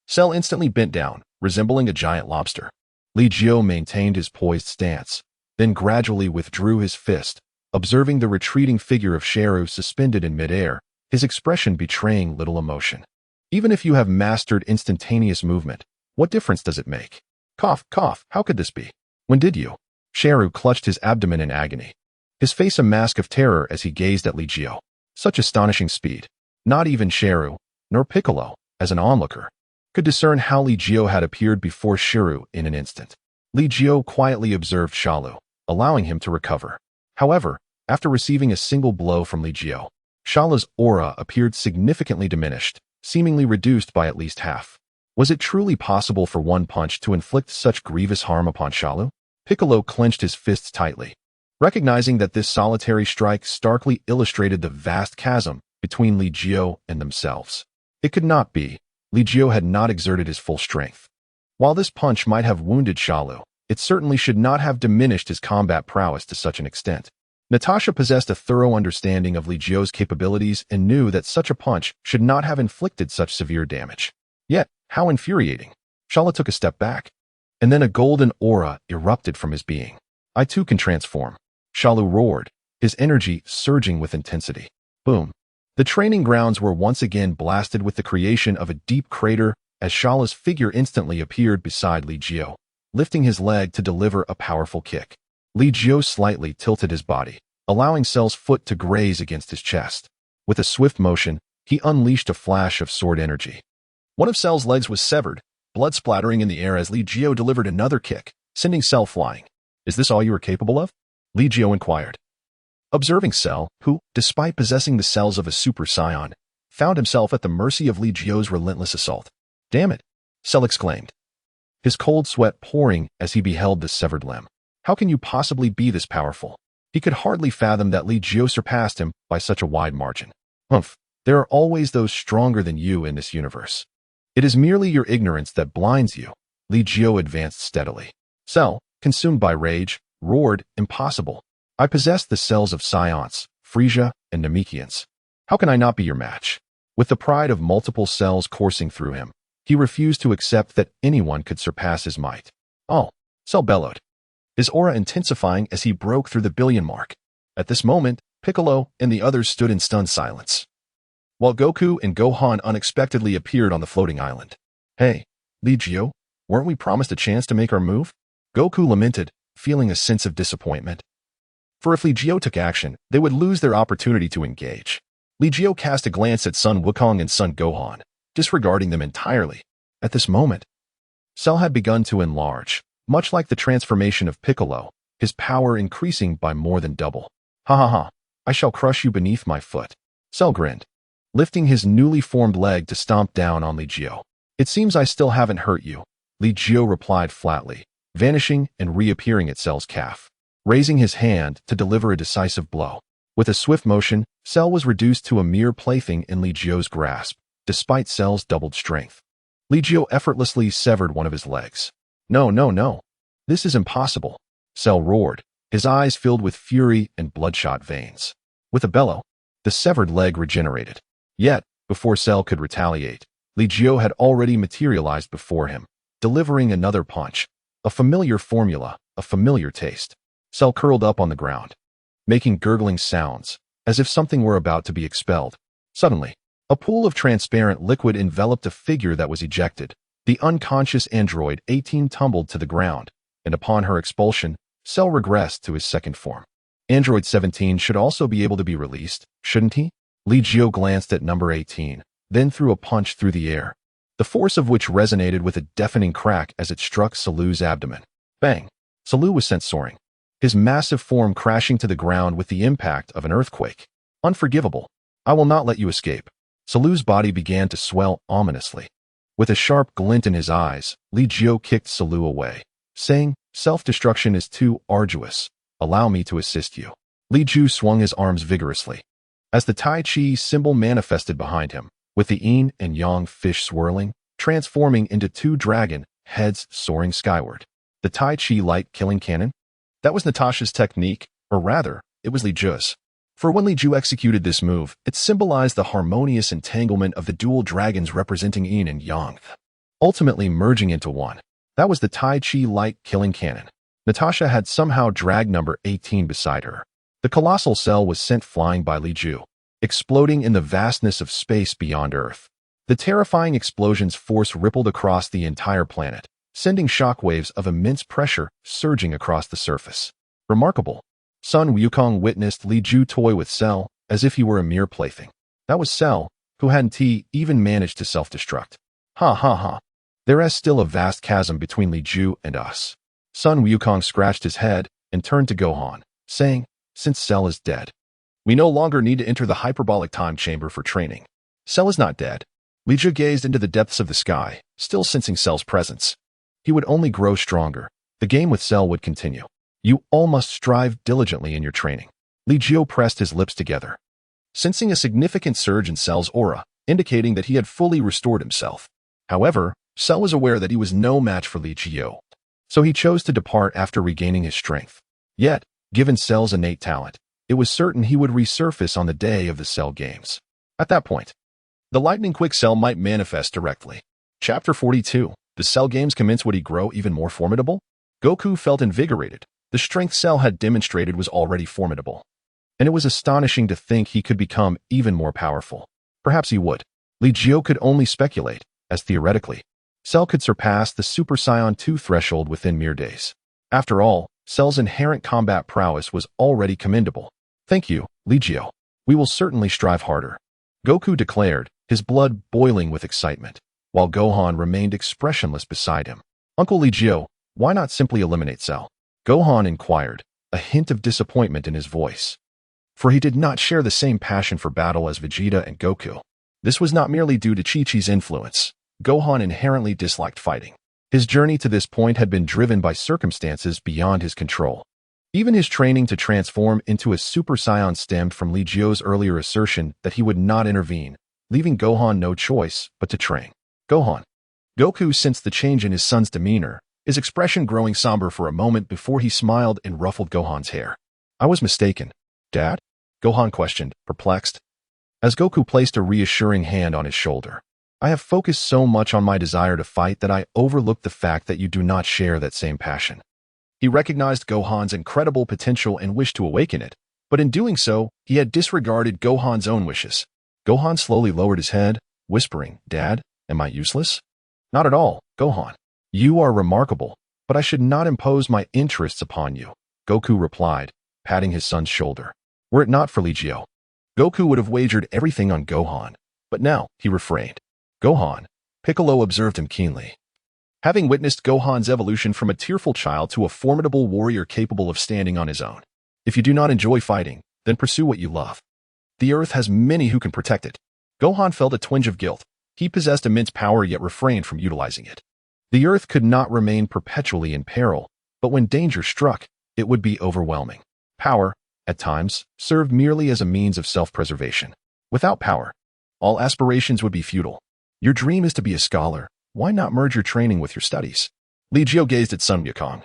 Cell instantly bent down, resembling a giant lobster. Li Jiu maintained his poised stance, then gradually withdrew his fist, observing the retreating figure of Sheru suspended in midair, his expression betraying little emotion. Even if you have mastered instantaneous movement, what difference does it make? Cough, cough, how could this be? When did you? Sheru clutched his abdomen in agony, his face a mask of terror as he gazed at Li Jiu. Such astonishing speed. Not even Sheru, nor Piccolo, as an onlooker, could discern how Li Jiu had appeared before Sheru in an instant. Li Jiu quietly observed Shalu, allowing him to recover. However, after receiving a single blow from Li Jiu, Shalu's aura appeared significantly diminished, seemingly reduced by at least half. Was it truly possible for one punch to inflict such grievous harm upon Shalu? Piccolo clenched his fists tightly, recognizing that this solitary strike starkly illustrated the vast chasm between Li Jiu and themselves. It could not be. Li Jiu had not exerted his full strength. While this punch might have wounded Shalu, it certainly should not have diminished his combat prowess to such an extent. Natasha possessed a thorough understanding of Li Jiu's capabilities and knew that such a punch should not have inflicted such severe damage. Yet, how infuriating. Shalu took a step back, and then a golden aura erupted from his being. I too can transform. Shalu roared, his energy surging with intensity. Boom. The training grounds were once again blasted with the creation of a deep crater as Shalu's figure instantly appeared beside Li Jiu, lifting his leg to deliver a powerful kick. Li Jiu slightly tilted his body, allowing Cell's foot to graze against his chest. With a swift motion, he unleashed a flash of sword energy. One of Cell's legs was severed, blood splattering in the air as Li Jiu delivered another kick, sending Cell flying. Is this all you are capable of? Li Jiu inquired. Observing Cell, who, despite possessing the cells of a Super Saiyan, found himself at the mercy of Li Jiu's relentless assault. Damn it, Cell exclaimed, his cold sweat pouring as he beheld the severed limb. How can you possibly be this powerful? He could hardly fathom that Li Jiu surpassed him by such a wide margin. Humph, there are always those stronger than you in this universe. It is merely your ignorance that blinds you. Li Jiu advanced steadily. Cell, consumed by rage, roared, impossible. I possess the cells of Saiyans, Frieza, and Namekians. How can I not be your match? With the pride of multiple cells coursing through him, he refused to accept that anyone could surpass his might. Oh, Cell bellowed, his aura intensifying as he broke through the billion mark. At this moment, Piccolo and the others stood in stunned silence, while Goku and Gohan unexpectedly appeared on the floating island. Hey, Li Jiu, weren't we promised a chance to make our move? Goku lamented, feeling a sense of disappointment. For if Li Jiu took action, they would lose their opportunity to engage. Li Jiu cast a glance at Son Wukong and Son Gohan, disregarding them entirely. At this moment, Cell had begun to enlarge, much like the transformation of Piccolo, his power increasing by more than double. Ha ha ha, I shall crush you beneath my foot. Cell grinned, lifting his newly formed leg to stomp down on Li Jiu. It seems I still haven't hurt you, Li Jiu replied flatly, vanishing and reappearing at Cell's calf. raising his hand to deliver a decisive blow. With a swift motion, Cell was reduced to a mere plaything in Li Jiu's grasp, despite Cell's doubled strength. Li Jiu effortlessly severed one of his legs. No, no, no. This is impossible. Cell roared, his eyes filled with fury and bloodshot veins. With a bellow, the severed leg regenerated. Yet, before Cell could retaliate, Li Jiu had already materialized before him, delivering another punch. A familiar formula, a familiar taste. Cell curled up on the ground, making gurgling sounds, as if something were about to be expelled. Suddenly, a pool of transparent liquid enveloped a figure that was ejected. The unconscious android 18 tumbled to the ground, and upon her expulsion, Cell regressed to his second form. Android 17 should also be able to be released, shouldn't he? Li Jiu glanced at number 18, then threw a punch through the air, the force of which resonated with a deafening crack as it struck Salu's abdomen. Bang! Salu was sent soaring, his massive form crashing to the ground with the impact of an earthquake. Unforgivable. I will not let you escape. Salu's body began to swell ominously. With a sharp glint in his eyes, Li Jiu kicked Salu away, saying, "Self-destruction is too arduous. Allow me to assist you." Li Jiu swung his arms vigorously. As the Tai Chi symbol manifested behind him, with the yin and yang fish swirling, transforming into two dragon heads soaring skyward. The Tai Chi light killing cannon? That was Natasha's technique, or rather, it was Li Jiu's. For when Li Jiu executed this move, it symbolized the harmonious entanglement of the dual dragons representing yin and yang, ultimately merging into one. That was the Tai Chi light killing cannon. Natasha had somehow dragged number 18 beside her. The colossal cell was sent flying by Li Jiu, exploding in the vastness of space beyond Earth. The terrifying explosion's force rippled across the entire planet, sending shockwaves of immense pressure surging across the surface. Remarkable. Sun Wukong witnessed Li Jiu toy with Cell as if he were a mere plaything. That was Cell, who hadn't even managed to self-destruct. Ha ha ha. There is still a vast chasm between Li Jiu and us. Sun Wukong scratched his head and turned to Gohan, saying, "Since Cell is dead, we no longer need to enter the hyperbolic time chamber for training. Cell is not dead." Li Jiu gazed into the depths of the sky, still sensing Cell's presence. He would only grow stronger. The game with Cell would continue. You all must strive diligently in your training. Li Jiu pressed his lips together, sensing a significant surge in Cell's aura, indicating that he had fully restored himself. However, Cell was aware that he was no match for Li Jiu, so he chose to depart after regaining his strength. Yet, given Cell's innate talent, it was certain he would resurface on the day of the Cell Games. At that point, the lightning-quick Cell might manifest directly. Chapter 42. The Cell Games commence. Would he grow even more formidable? Goku felt invigorated. The strength Cell had demonstrated was already formidable, and it was astonishing to think he could become even more powerful. Perhaps he would. Li Jiu could only speculate, as theoretically, Cell could surpass the Super Saiyan 2 threshold within mere days. After all, Cell's inherent combat prowess was already commendable. "Thank you, Li Jiu. We will certainly strive harder," Goku declared, his blood boiling with excitement, while Gohan remained expressionless beside him. "Uncle Li Jiu, why not simply eliminate Cell?" Gohan inquired, a hint of disappointment in his voice. For he did not share the same passion for battle as Vegeta and Goku. This was not merely due to Chi-Chi's influence. Gohan inherently disliked fighting. His journey to this point had been driven by circumstances beyond his control. Even his training to transform into a Super Saiyan stemmed from Li Jiu's earlier assertion that he would not intervene, leaving Gohan no choice but to train. Gohan. Goku sensed the change in his son's demeanor, his expression growing somber for a moment before he smiled and ruffled Gohan's hair. "I was mistaken. Dad?" Gohan questioned, perplexed. As Goku placed a reassuring hand on his shoulder, "I have focused so much on my desire to fight that I overlooked the fact that you do not share that same passion." He recognized Gohan's incredible potential and wished to awaken it, but in doing so, he had disregarded Gohan's own wishes. Gohan slowly lowered his head, whispering, "Dad, am I useless?" "Not at all, Gohan. You are remarkable, but I should not impose my interests upon you," Goku replied, patting his son's shoulder. Were it not for Li Jiu, Goku would have wagered everything on Gohan, but now he refrained. "Gohan," Piccolo observed him keenly. Having witnessed Gohan's evolution from a tearful child to a formidable warrior capable of standing on his own. "If you do not enjoy fighting, then pursue what you love. The Earth has many who can protect it." Gohan felt a twinge of guilt. He possessed immense power yet refrained from utilizing it. The Earth could not remain perpetually in peril, but when danger struck, it would be overwhelming. Power, at times, served merely as a means of self-preservation. Without power, all aspirations would be futile. Your dream is to be a scholar. Why not merge your training with your studies? Li Jiu gazed at Sun Wukong,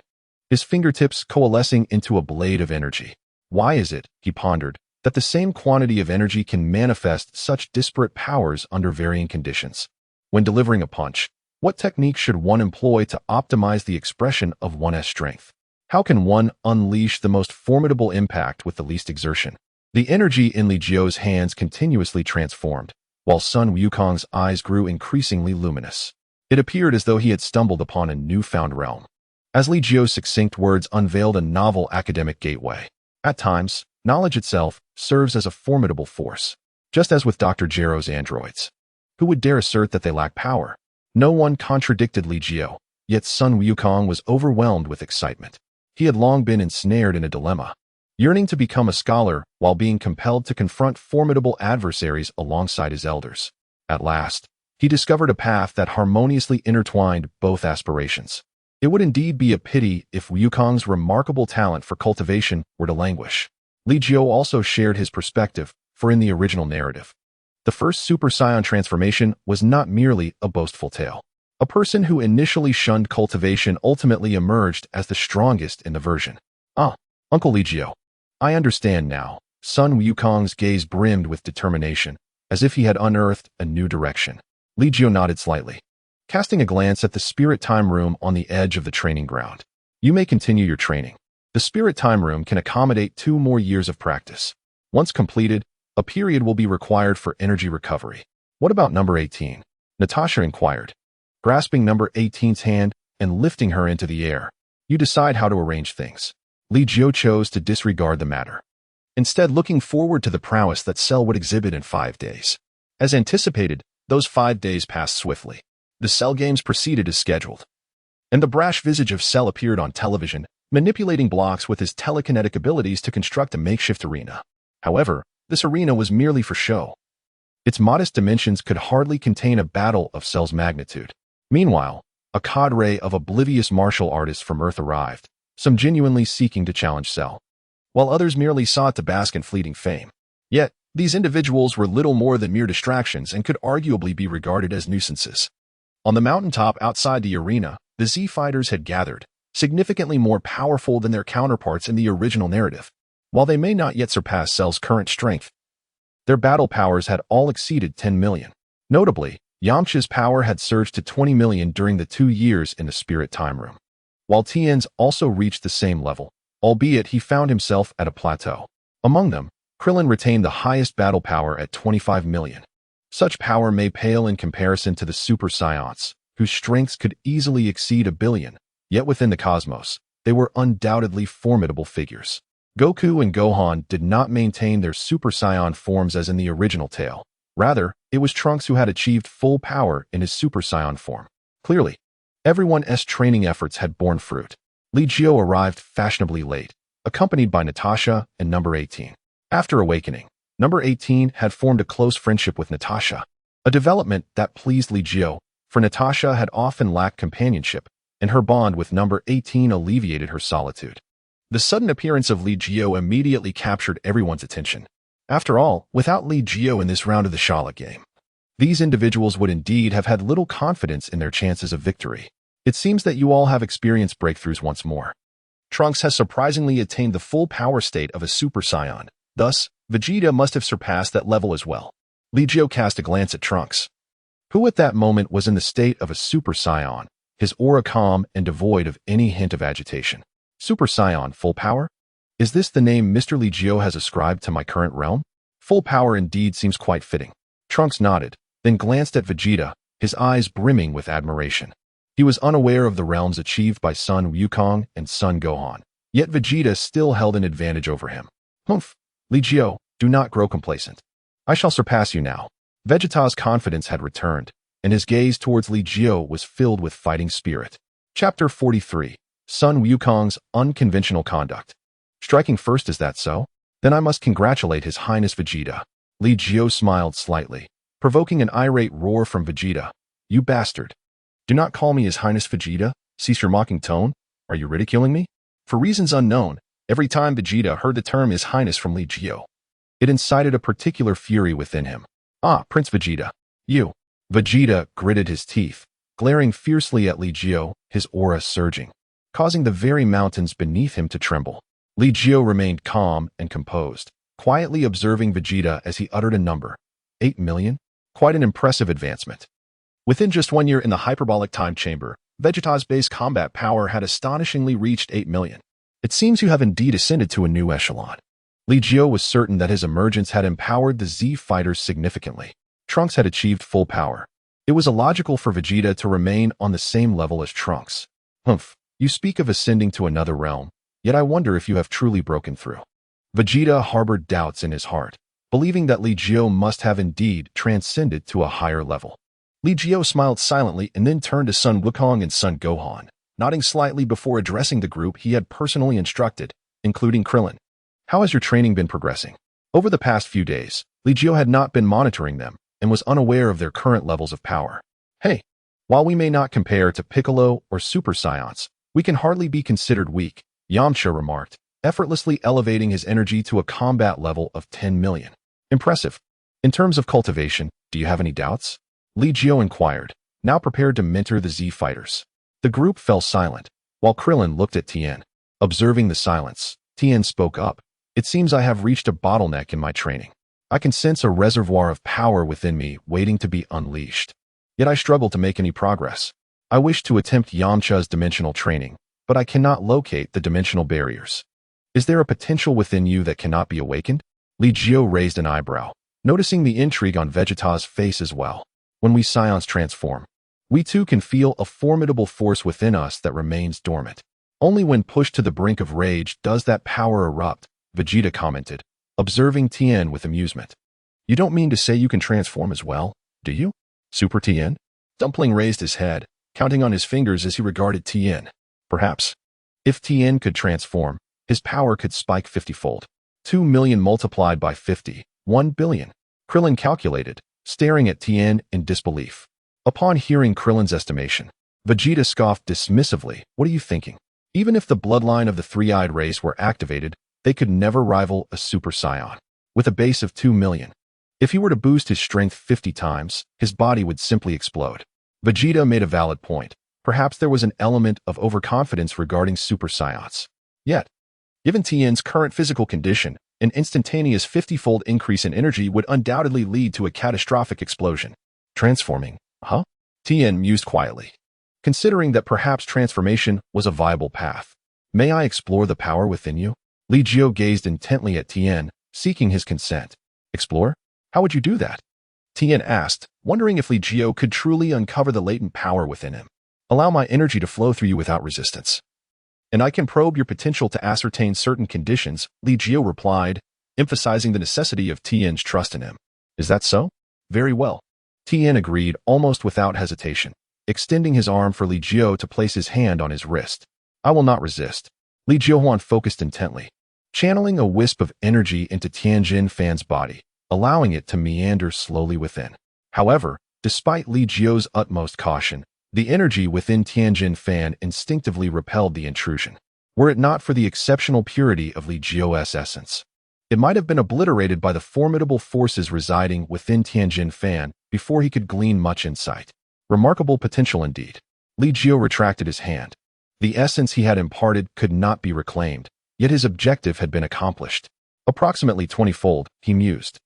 his fingertips coalescing into a blade of energy. Why is it, he pondered, that the same quantity of energy can manifest such disparate powers under varying conditions? When delivering a punch, what technique should one employ to optimize the expression of one's strength? How can one unleash the most formidable impact with the least exertion? The energy in Li Jiu's hands continuously transformed, while Sun Wukong's eyes grew increasingly luminous. It appeared as though he had stumbled upon a newfound realm. As Li Jiu's succinct words unveiled a novel academic gateway. At times, knowledge itself serves as a formidable force, just as with Dr. Gero's androids. Who would dare assert that they lack power? No one contradicted Li Jiu, yet Sun Wukong was overwhelmed with excitement. He had long been ensnared in a dilemma, yearning to become a scholar while being compelled to confront formidable adversaries alongside his elders. At last, he discovered a path that harmoniously intertwined both aspirations. It would indeed be a pity if Wukong's remarkable talent for cultivation were to languish. Li Jiu also shared his perspective, for in the original narrative, the first Super Saiyan transformation was not merely a boastful tale. A person who initially shunned cultivation ultimately emerged as the strongest in the version. Ah, Uncle Li Jiu, I understand now. Sun Wukong's gaze brimmed with determination, as if he had unearthed a new direction. Li Jiu nodded slightly, casting a glance at the Spirit Time Room on the edge of the training ground. You may continue your training. The Spirit Time Room can accommodate 2 more years of practice. Once completed, a period will be required for energy recovery. What about number 18? Natasha inquired, grasping number 18's hand and lifting her into the air. You decide how to arrange things. Li Jiu chose to disregard the matter, instead looking forward to the prowess that Cell would exhibit in 5 days. As anticipated, those 5 days passed swiftly. The Cell games proceeded as scheduled, and the brash visage of Cell appeared on television, manipulating blocks with his telekinetic abilities to construct a makeshift arena. However, this arena was merely for show. Its modest dimensions could hardly contain a battle of Cell's magnitude. Meanwhile, a cadre of oblivious martial artists from Earth arrived, some genuinely seeking to challenge Cell, while others merely sought to bask in fleeting fame. Yet, these individuals were little more than mere distractions and could arguably be regarded as nuisances. On the mountaintop outside the arena, the Z fighters had gathered, significantly more powerful than their counterparts in the original narrative. While they may not yet surpass Cell's current strength, their battle powers had all exceeded 10 million. Notably, Yamcha's power had surged to 20 million during the 2 years in the Spirit Time Room, while Tien's also reached the same level, albeit he found himself at a plateau. Among them, Krillin retained the highest battle power at 25 million. Such power may pale in comparison to the Super Saiyans, whose strengths could easily exceed 1 billion, yet within the cosmos, they were undoubtedly formidable figures. Goku and Gohan did not maintain their Super Saiyan forms as in the original tale. Rather, it was Trunks who had achieved full power in his Super Saiyan form. Clearly, everyone's training efforts had borne fruit. Li Jiu arrived fashionably late, accompanied by Natasha and number 18. After awakening, number 18 had formed a close friendship with Natasha, a development that pleased Li Jiu, for Natasha had often lacked companionship, and her bond with number 18 alleviated her solitude. The sudden appearance of Li Jiu immediately captured everyone's attention. After all, without Li Jiu in this round of the Shala game, these individuals would indeed have had little confidence in their chances of victory. It seems that you all have experienced breakthroughs once more. Trunks has surprisingly attained the full power state of a Super Saiyan. Thus, Vegeta must have surpassed that level as well. Li Jiu cast a glance at Trunks, who at that moment was in the state of a Super Saiyan, his aura calm and devoid of any hint of agitation. Super Saiyan full power? Is this the name Mr. Li Jiu has ascribed to my current realm? Full power indeed seems quite fitting. Trunks nodded, then glanced at Vegeta, his eyes brimming with admiration. He was unaware of the realms achieved by Sun Wukong and Son Gohan, yet Vegeta still held an advantage over him. Humph, Li Jiu, do not grow complacent. I shall surpass you now. Vegeta's confidence had returned, and his gaze towards Li Jiu was filled with fighting spirit. Chapter 43. Sun Wukong's Unconventional Conduct. Striking first, is that so? Then I must congratulate His Highness Vegeta. Li Jiu smiled slightly, provoking an irate roar from Vegeta. You bastard. Do not call me His Highness Vegeta. Cease your mocking tone. Are you ridiculing me? For reasons unknown, every time Vegeta heard the term His Highness from Li Jiu, it incited a particular fury within him. Ah, Prince Vegeta. You. Vegeta gritted his teeth, glaring fiercely at Li Jiu, his aura surging, causing the very mountains beneath him to tremble. Li Jiu remained calm and composed, quietly observing Vegeta as he uttered a number. 8 million? Quite an impressive advancement. Within just 1 year in the hyperbolic time chamber, Vegeta's base combat power had astonishingly reached 8 million. It seems you have indeed ascended to a new echelon. Li Jiu was certain that his emergence had empowered the Z fighters significantly. Trunks had achieved full power. It was illogical for Vegeta to remain on the same level as Trunks. Humph, you speak of ascending to another realm, yet I wonder if you have truly broken through. Vegeta harbored doubts in his heart, believing that Li Jiu must have indeed transcended to a higher level. Li Jiu smiled silently and then turned to Son Wukong and Son Gohan, nodding slightly before addressing the group he had personally instructed, including Krillin. How has your training been progressing? Over the past few days, Li Jiu had not been monitoring them and was unaware of their current levels of power. Hey, while we may not compare to Piccolo or Super Saiyans, we can hardly be considered weak, Yamcha remarked, effortlessly elevating his energy to a combat level of 10 million. Impressive. In terms of cultivation, do you have any doubts? Li Jiu inquired, now prepared to mentor the Z fighters. The group fell silent, while Krillin looked at Tien. Observing the silence, Tien spoke up. It seems I have reached a bottleneck in my training. I can sense a reservoir of power within me waiting to be unleashed. Yet I struggle to make any progress. I wish to attempt Yamcha's dimensional training, but I cannot locate the dimensional barriers. Is there a potential within you that cannot be awakened? Li Jiu raised an eyebrow, noticing the intrigue on Vegeta's face as well. When we Saiyans transform, we too can feel a formidable force within us that remains dormant. Only when pushed to the brink of rage does that power erupt, Vegeta commented, observing Tien with amusement. You don't mean to say you can transform as well, do you? Super Tien? Dumpling raised his head, counting on his fingers as he regarded Tien. Perhaps. If Tien could transform, his power could spike 50-fold. 2 million multiplied by 50, 1 billion. Krillin calculated, staring at Tien in disbelief. Upon hearing Krillin's estimation, Vegeta scoffed dismissively. What are you thinking? Even if the bloodline of the three-eyed race were activated, they could never rival a Super Saiyan. With a base of 2 million. If he were to boost his strength 50 times, his body would simply explode. Vegeta made a valid point. Perhaps there was an element of overconfidence regarding Super Saiyans. Yet, given Tien's current physical condition, an instantaneous 50-fold increase in energy would undoubtedly lead to a catastrophic explosion. Transforming, huh? Tien mused quietly, considering that perhaps transformation was a viable path. May I explore the power within you? Li Jiu gazed intently at Tien, seeking his consent. Explore? How would you do that? Tien asked, wondering if Li Jiu could truly uncover the latent power within him. Allow my energy to flow through you without resistance. And I can probe your potential to ascertain certain conditions, Li Jiu replied, emphasizing the necessity of Tien's trust in him. Is that so? Very well. Tien agreed almost without hesitation, extending his arm for Li Jiu to place his hand on his wrist. I will not resist. Li Jiu focused intently, channeling a wisp of energy into Tianjin Fan's body, allowing it to meander slowly within. However, despite Li Jiu's utmost caution, the energy within Tianjin Fan instinctively repelled the intrusion. Were it not for the exceptional purity of Li Jiu's essence, it might have been obliterated by the formidable forces residing within Tianjin Fan before he could glean much insight. Remarkable potential indeed. Li Jiu retracted his hand. The essence he had imparted could not be reclaimed, yet his objective had been accomplished. Approximately 20-fold, he mused,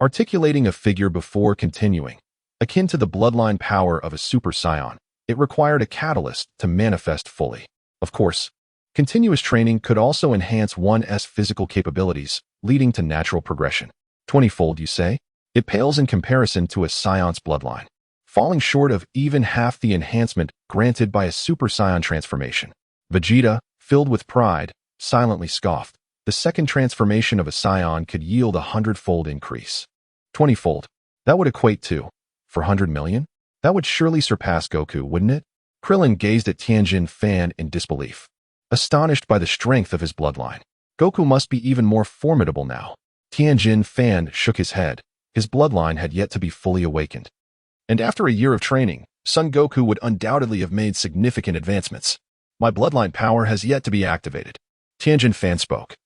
articulating a figure before continuing. Akin to the bloodline power of a Super Saiyan, it required a catalyst to manifest fully. Of course, continuous training could also enhance one's physical capabilities, leading to natural progression. 20-fold, you say? It pales in comparison to a Saiyan's bloodline, falling short of even half the enhancement granted by a Super Saiyan transformation. Vegeta, filled with pride, silently scoffed. The second transformation of a Saiyan could yield 100-fold increase. 20-fold. That would equate to 400 million? That would surely surpass Goku, wouldn't it? Krillin gazed at Tianjin Fan in disbelief, astonished by the strength of his bloodline. Goku must be even more formidable now. Tianjin Fan shook his head. His bloodline had yet to be fully awakened. And after a year of training, Son Goku would undoubtedly have made significant advancements. My bloodline power has yet to be activated. Tianjin Fan spoke.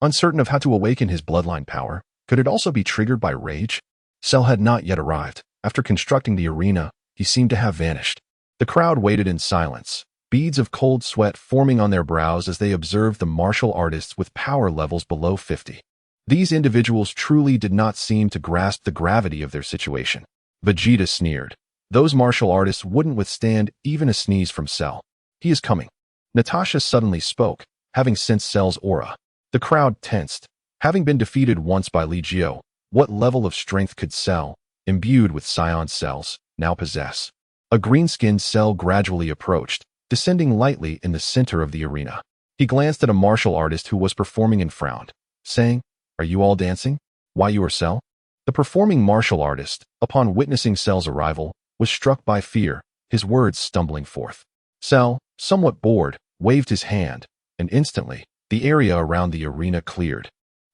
Uncertain of how to awaken his bloodline power, could it also be triggered by rage? Cell had not yet arrived. After constructing the arena, he seemed to have vanished. The crowd waited in silence, beads of cold sweat forming on their brows as they observed the martial artists with power levels below 50. These individuals truly did not seem to grasp the gravity of their situation. Vegeta sneered. Those martial artists wouldn't withstand even a sneeze from Cell. He is coming. Natasha suddenly spoke, having sensed Cell's aura. The crowd tensed. Having been defeated once by Li Jiu, what level of strength could Cell, imbued with Scion cells, now possess? A green-skinned Cell gradually approached, descending lightly in the center of the arena. He glanced at a martial artist who was performing and frowned, saying, "Are you all dancing? Why you are Cell?" The performing martial artist, upon witnessing Cell's arrival, was struck by fear, his words stumbling forth. Cell, somewhat bored, waved his hand, and instantly, the area around the arena cleared.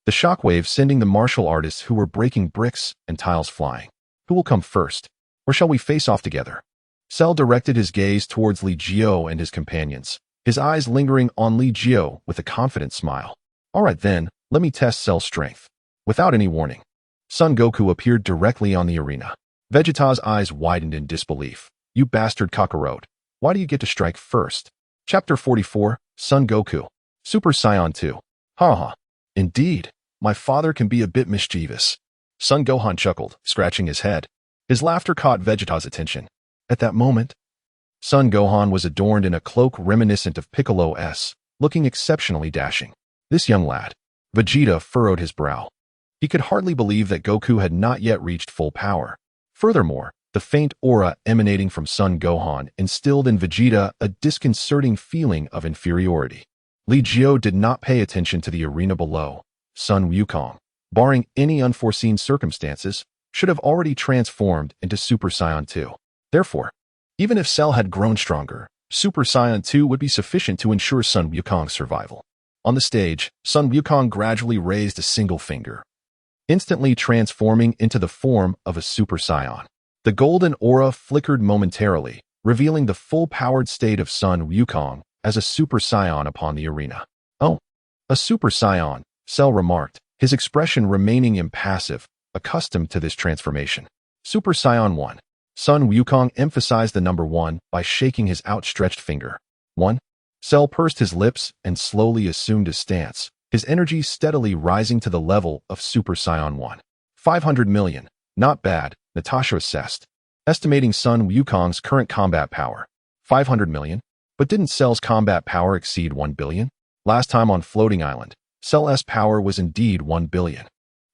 The shockwave sending the martial artists who were breaking bricks and tiles flying. Who will come first? Or shall we face off together? Cell directed his gaze towards Li Jiu and his companions, his eyes lingering on Li Jiu with a confident smile. All right then, let me test Cell's strength. Without any warning, Son Goku appeared directly on the arena. Vegeta's eyes widened in disbelief. You bastard Kakarot. Why do you get to strike first? Chapter 44, Son Goku. Super Saiyan 2. Haha. Indeed, my father can be a bit mischievous. Son Gohan chuckled, scratching his head. His laughter caught Vegeta's attention. At that moment, Son Gohan was adorned in a cloak reminiscent of Piccolo's, looking exceptionally dashing. This young lad. Vegeta furrowed his brow. He could hardly believe that Goku had not yet reached full power. Furthermore, the faint aura emanating from Son Gohan instilled in Vegeta a disconcerting feeling of inferiority. Li Jiu did not pay attention to the arena below. Sun Wukong, barring any unforeseen circumstances, should have already transformed into Super Saiyan 2. Therefore, even if Cell had grown stronger, Super Saiyan 2 would be sufficient to ensure Sun Wukong's survival. On the stage, Sun Wukong gradually raised a single finger, instantly transforming into the form of a Super Saiyan. The golden aura flickered momentarily, revealing the full-powered state of Sun Wukong as a Super Saiyan upon the arena. Oh, a Super Saiyan, Cell remarked, his expression remaining impassive, accustomed to this transformation. Super Saiyan 1. Sun Wukong emphasized the number 1 by shaking his outstretched finger. 1. Cell pursed his lips and slowly assumed a stance, his energy steadily rising to the level of Super Saiyan 1. 500 million. Not bad, Natasha assessed, estimating Sun Wukong's current combat power. 500 million? But didn't Cell's combat power exceed 1 billion? Last time on Floating Island, Cell's power was indeed 1 billion.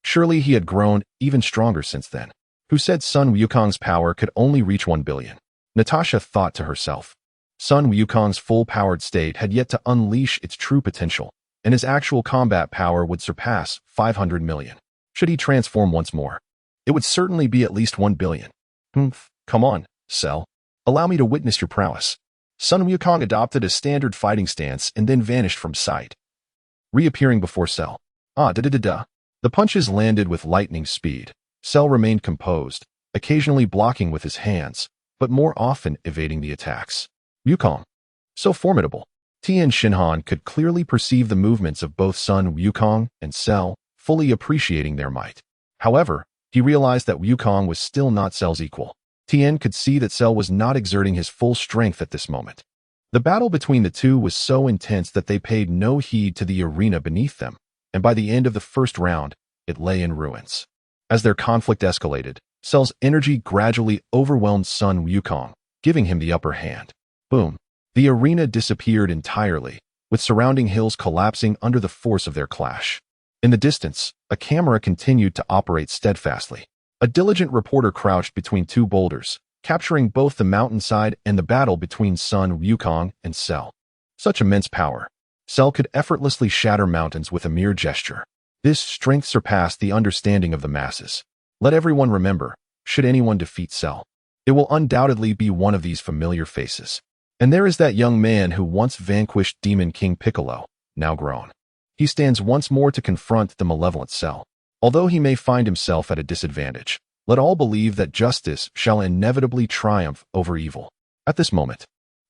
Surely he had grown even stronger since then. Who said Sun Wukong's power could only reach 1 billion? Natasha thought to herself. Sun Wukong's full-powered state had yet to unleash its true potential, and his actual combat power would surpass 500 million. Should he transform once more, it would certainly be at least 1 billion. Come on, Cell. Allow me to witness your prowess. Sun Wukong adopted a standard fighting stance and then vanished from sight, reappearing before Cell. The punches landed with lightning speed. Cell remained composed, occasionally blocking with his hands, but more often evading the attacks. Wukong. So formidable. Tien Shinhan could clearly perceive the movements of both Sun Wukong and Cell, fully appreciating their might. However, he realized that Wukong was still not Cell's equal. Tien could see that Cell was not exerting his full strength at this moment. The battle between the two was so intense that they paid no heed to the arena beneath them, and by the end of the first round, it lay in ruins. As their conflict escalated, Cell's energy gradually overwhelmed Sun Wukong, giving him the upper hand. Boom. The arena disappeared entirely, with surrounding hills collapsing under the force of their clash. In the distance, a camera continued to operate steadfastly. A diligent reporter crouched between two boulders, capturing both the mountainside and the battle between Sun Wukong and Cell. Such immense power. Cell could effortlessly shatter mountains with a mere gesture. This strength surpassed the understanding of the masses. Let everyone remember, should anyone defeat Cell, it will undoubtedly be one of these familiar faces. And there is that young man who once vanquished Demon King Piccolo, now grown. He stands once more to confront the malevolent Cell. Although he may find himself at a disadvantage, let all believe that justice shall inevitably triumph over evil. At this moment,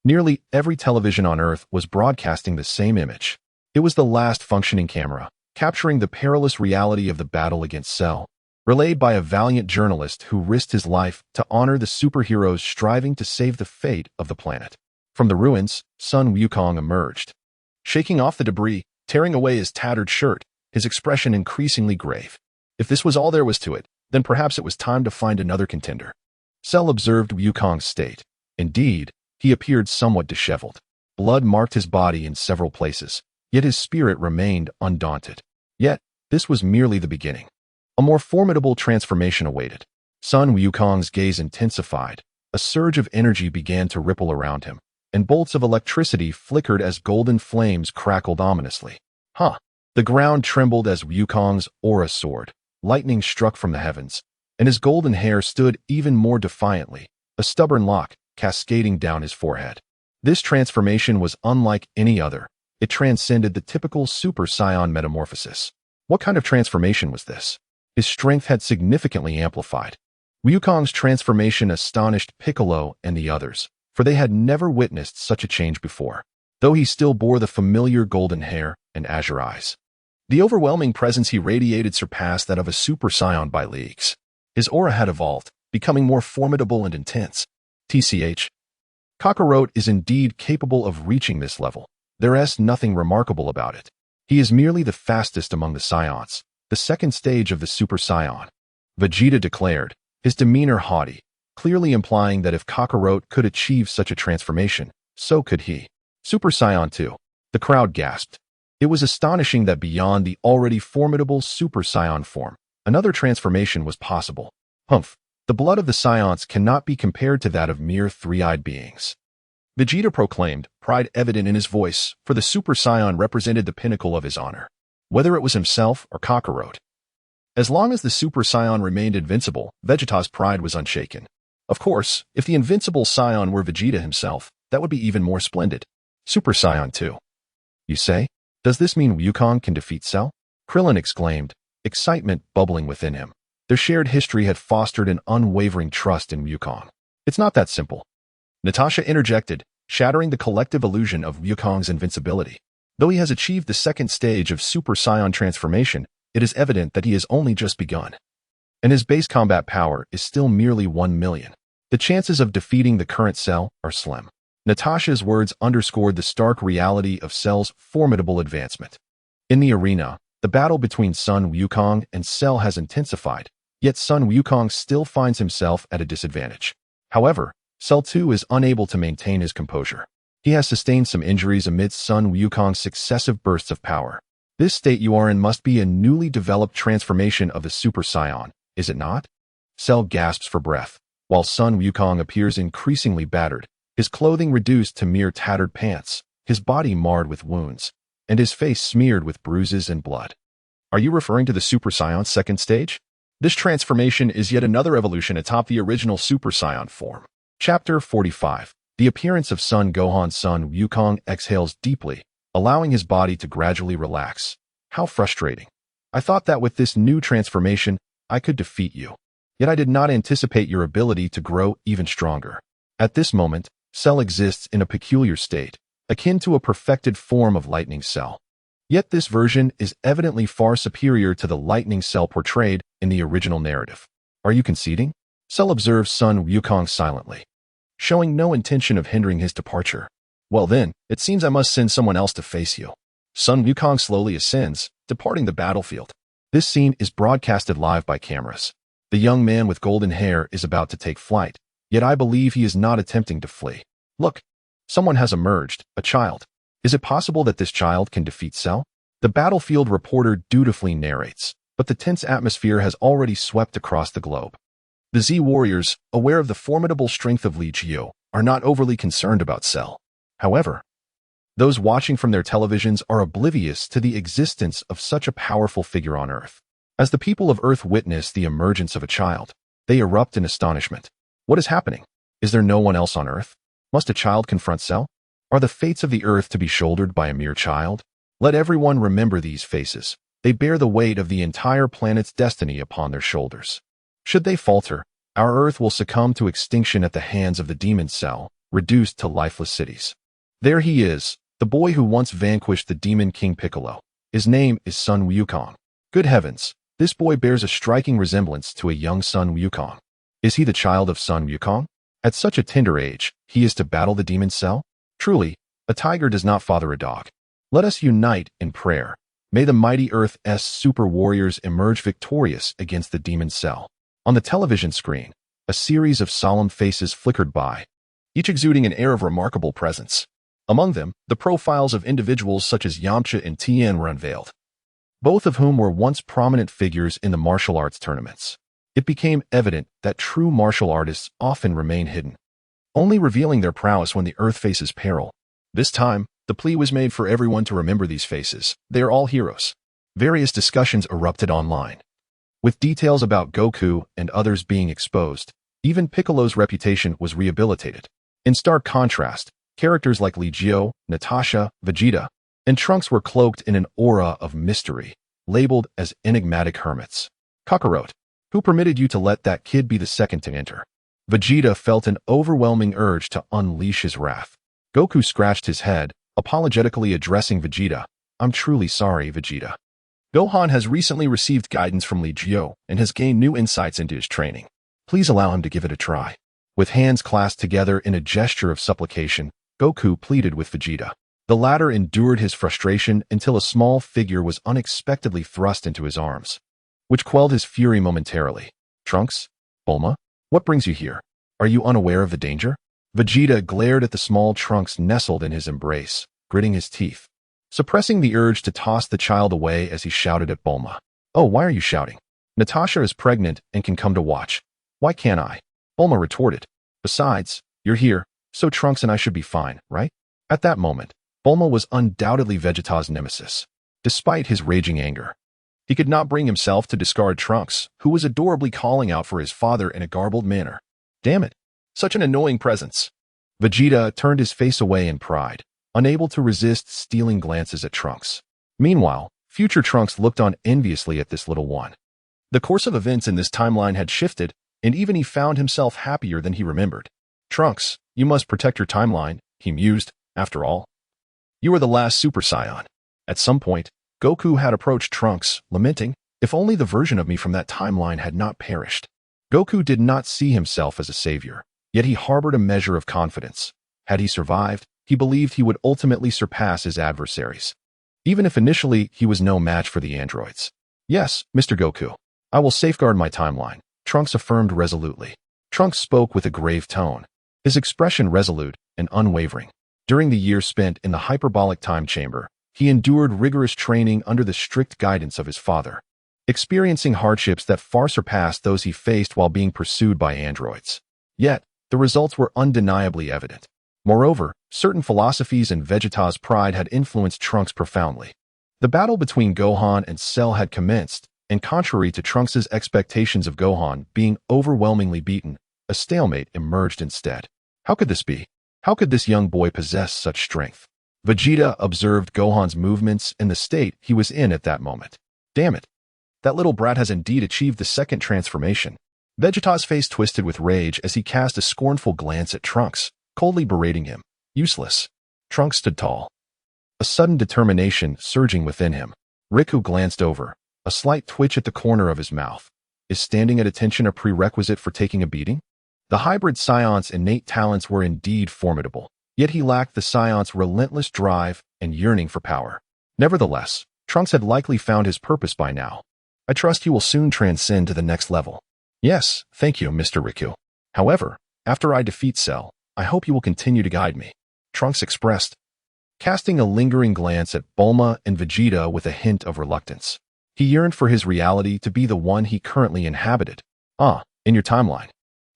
Nearly every television on Earth was broadcasting the same image. It was the last functioning camera, capturing the perilous reality of the battle against Cell, relayed by a valiant journalist who risked his life to honor the superheroes striving to save the fate of the planet. From the ruins, Sun Wukong emerged. Shaking off the debris, tearing away his tattered shirt, his expression increasingly grave. If this was all there was to it, then perhaps it was time to find another contender. Cell observed Wukong's state. Indeed, he appeared somewhat disheveled. Blood marked his body in several places, yet his spirit remained undaunted. Yet, this was merely the beginning. A more formidable transformation awaited. Sun Wukong's gaze intensified. A surge of energy began to ripple around him, and bolts of electricity flickered as golden flames crackled ominously. The ground trembled as Wukong's aura soared. Lightning struck from the heavens, and his golden hair stood even more defiantly, a stubborn lock cascading down his forehead. This transformation was unlike any other. It transcended the typical Super Saiyan metamorphosis. What kind of transformation was this? His strength had significantly amplified. Wukong's transformation astonished Piccolo and the others, for they had never witnessed such a change before, though he still bore the familiar golden hair and azure eyes. The overwhelming presence he radiated surpassed that of a Super Saiyan by leagues. His aura had evolved, becoming more formidable and intense. TCH. Kakarot is indeed capable of reaching this level. There is nothing remarkable about it. He is merely the fastest among the Saiyans, the second stage of the Super Saiyan. Vegeta declared, his demeanor haughty, clearly implying that if Kakarot could achieve such a transformation, so could he. Super Saiyan 2. The crowd gasped. It was astonishing that beyond the already formidable Super Saiyan form, another transformation was possible. The blood of the Saiyans cannot be compared to that of mere three-eyed beings. Vegeta proclaimed, pride evident in his voice, for the Super Saiyan represented the pinnacle of his honor, whether it was himself or Kakarot. As long as the Super Saiyan remained invincible, Vegeta's pride was unshaken. Of course, if the invincible Saiyan were Vegeta himself, that would be even more splendid. Super Saiyan 2. You say? Does this mean Wukong can defeat Cell? Krillin exclaimed, excitement bubbling within him. Their shared history had fostered an unwavering trust in Wukong. It's not that simple. Natasha interjected, shattering the collective illusion of Wukong's invincibility. Though he has achieved the second stage of Super Saiyan transformation, it is evident that he has only just begun. And his base combat power is still merely 1 million. The chances of defeating the current Cell are slim. Natasha's words underscored the stark reality of Cell's formidable advancement. In the arena, the battle between Sun Wukong and Cell has intensified, yet Sun Wukong still finds himself at a disadvantage. However, Cell 2 is unable to maintain his composure. He has sustained some injuries amidst Sun Wukong's successive bursts of power. This state you are in must be a newly developed transformation of the Super Saiyan, is it not? Cell gasps for breath, while Sun Wukong appears increasingly battered, his clothing reduced to mere tattered pants, his body marred with wounds, and his face smeared with bruises and blood. Are you referring to the Super Saiyan's second stage? This transformation is yet another evolution atop the original Super Saiyan form. Chapter 45. The appearance of Sun Gohan. Sun Wukong exhales deeply, allowing his body to gradually relax. How frustrating. I thought that with this new transformation, I could defeat you. Yet I did not anticipate your ability to grow even stronger. At this moment, Cell exists in a peculiar state, akin to a perfected form of Lightning Cell. Yet this version is evidently far superior to the Lightning Cell portrayed in the original narrative. Are you conceding? Cell observes Sun Wukong silently, showing no intention of hindering his departure. Well then, it seems I must send someone else to face you. Sun Wukong slowly ascends, departing the battlefield. This scene is broadcasted live by cameras. The young man with golden hair is about to take flight, yet I believe he is not attempting to flee. Look, someone has emerged, a child. Is it possible that this child can defeat Cell? The battlefield reporter dutifully narrates, but the tense atmosphere has already swept across the globe. The Z warriors, aware of the formidable strength of Li Jiu, are not overly concerned about Cell. However, those watching from their televisions are oblivious to the existence of such a powerful figure on Earth. As the people of Earth witness the emergence of a child, they erupt in astonishment. What is happening? Is there no one else on Earth? Must a child confront Cell? Are the fates of the Earth to be shouldered by a mere child? Let everyone remember these faces. They bear the weight of the entire planet's destiny upon their shoulders. Should they falter, our Earth will succumb to extinction at the hands of the demon Cell, reduced to lifeless cities. There he is, the boy who once vanquished the demon King Piccolo. His name is Sun Wukong. Good heavens, this boy bears a striking resemblance to a young Sun Wukong. Is he the child of Sun Wukong? At such a tender age, he is to battle the demon Cell? Truly, a tiger does not father a dog. Let us unite in prayer. May the mighty Earth's super warriors emerge victorious against the demon Cell. On the television screen, a series of solemn faces flickered by, each exuding an air of remarkable presence. Among them, the profiles of individuals such as Yamcha and Tien were unveiled, both of whom were once prominent figures in the martial arts tournaments. It became evident that true martial artists often remain hidden, only revealing their prowess when the Earth faces peril. This time, the plea was made for everyone to remember these faces. They are all heroes. Various discussions erupted online, with details about Goku and others being exposed. Even Piccolo's reputation was rehabilitated. In stark contrast, characters like Li Jiu, Natasha, Vegeta, and Trunks were cloaked in an aura of mystery, labeled as enigmatic hermits. Kakarot, who permitted you to let that kid be the second to enter? Vegeta felt an overwhelming urge to unleash his wrath. Goku scratched his head, apologetically addressing Vegeta. I'm truly sorry, Vegeta. Gohan has recently received guidance from Li Jiu and has gained new insights into his training. Please allow him to give it a try. With hands clasped together in a gesture of supplication, Goku pleaded with Vegeta. The latter endured his frustration until a small figure was unexpectedly thrust into his arms, which quelled his fury momentarily. Trunks? Bulma? What brings you here? Are you unaware of the danger? Vegeta glared at the small Trunks nestled in his embrace, gritting his teeth, suppressing the urge to toss the child away as he shouted at Bulma. Oh, why are you shouting? Natasha is pregnant and can come to watch. Why can't I? Bulma retorted. Besides, you're here, so Trunks and I should be fine, right? At that moment, Bulma was undoubtedly Vegeta's nemesis. Despite his raging anger, he could not bring himself to discard Trunks, who was adorably calling out for his father in a garbled manner. Damn it. Such an annoying presence. Vegeta turned his face away in pride, unable to resist stealing glances at Trunks. Meanwhile, future Trunks looked on enviously at this little one. The course of events in this timeline had shifted, and even he found himself happier than he remembered. Trunks, you must protect your timeline, he mused. After all, you are the last Super Saiyan. At some point, Goku had approached Trunks, lamenting, if only the version of me from that timeline had not perished. Goku did not see himself as a savior, yet he harbored a measure of confidence. Had he survived, he believed he would ultimately surpass his adversaries, even if initially he was no match for the androids. Yes, Mr. Goku, I will safeguard my timeline, Trunks affirmed resolutely. Trunks spoke with a grave tone, his expression resolute and unwavering. During the years spent in the hyperbolic time chamber, he endured rigorous training under the strict guidance of his father, experiencing hardships that far surpassed those he faced while being pursued by androids. Yet, the results were undeniably evident. Moreover, certain philosophies and Vegeta's pride had influenced Trunks profoundly. The battle between Gohan and Cell had commenced, and contrary to Trunks' expectations of Gohan being overwhelmingly beaten, a stalemate emerged instead. How could this be? How could this young boy possess such strength? Vegeta observed Gohan's movements and the state he was in at that moment. Damn it. That little brat has indeed achieved the second transformation. Vegeta's face twisted with rage as he cast a scornful glance at Trunks, coldly berating him. Useless. Trunks stood tall, a sudden determination surging within him. Riku glanced over, a slight twitch at the corner of his mouth. Is standing at attention a prerequisite for taking a beating? The hybrid Scion's innate talents were indeed formidable, yet he lacked the Scion's relentless drive and yearning for power. Nevertheless, Trunks had likely found his purpose by now. I trust he will soon transcend to the next level. Yes, thank you, Mr. Riku. However, after I defeat Cell, I hope you will continue to guide me, Trunks expressed, casting a lingering glance at Bulma and Vegeta with a hint of reluctance. He yearned for his reality to be the one he currently inhabited. In your timeline,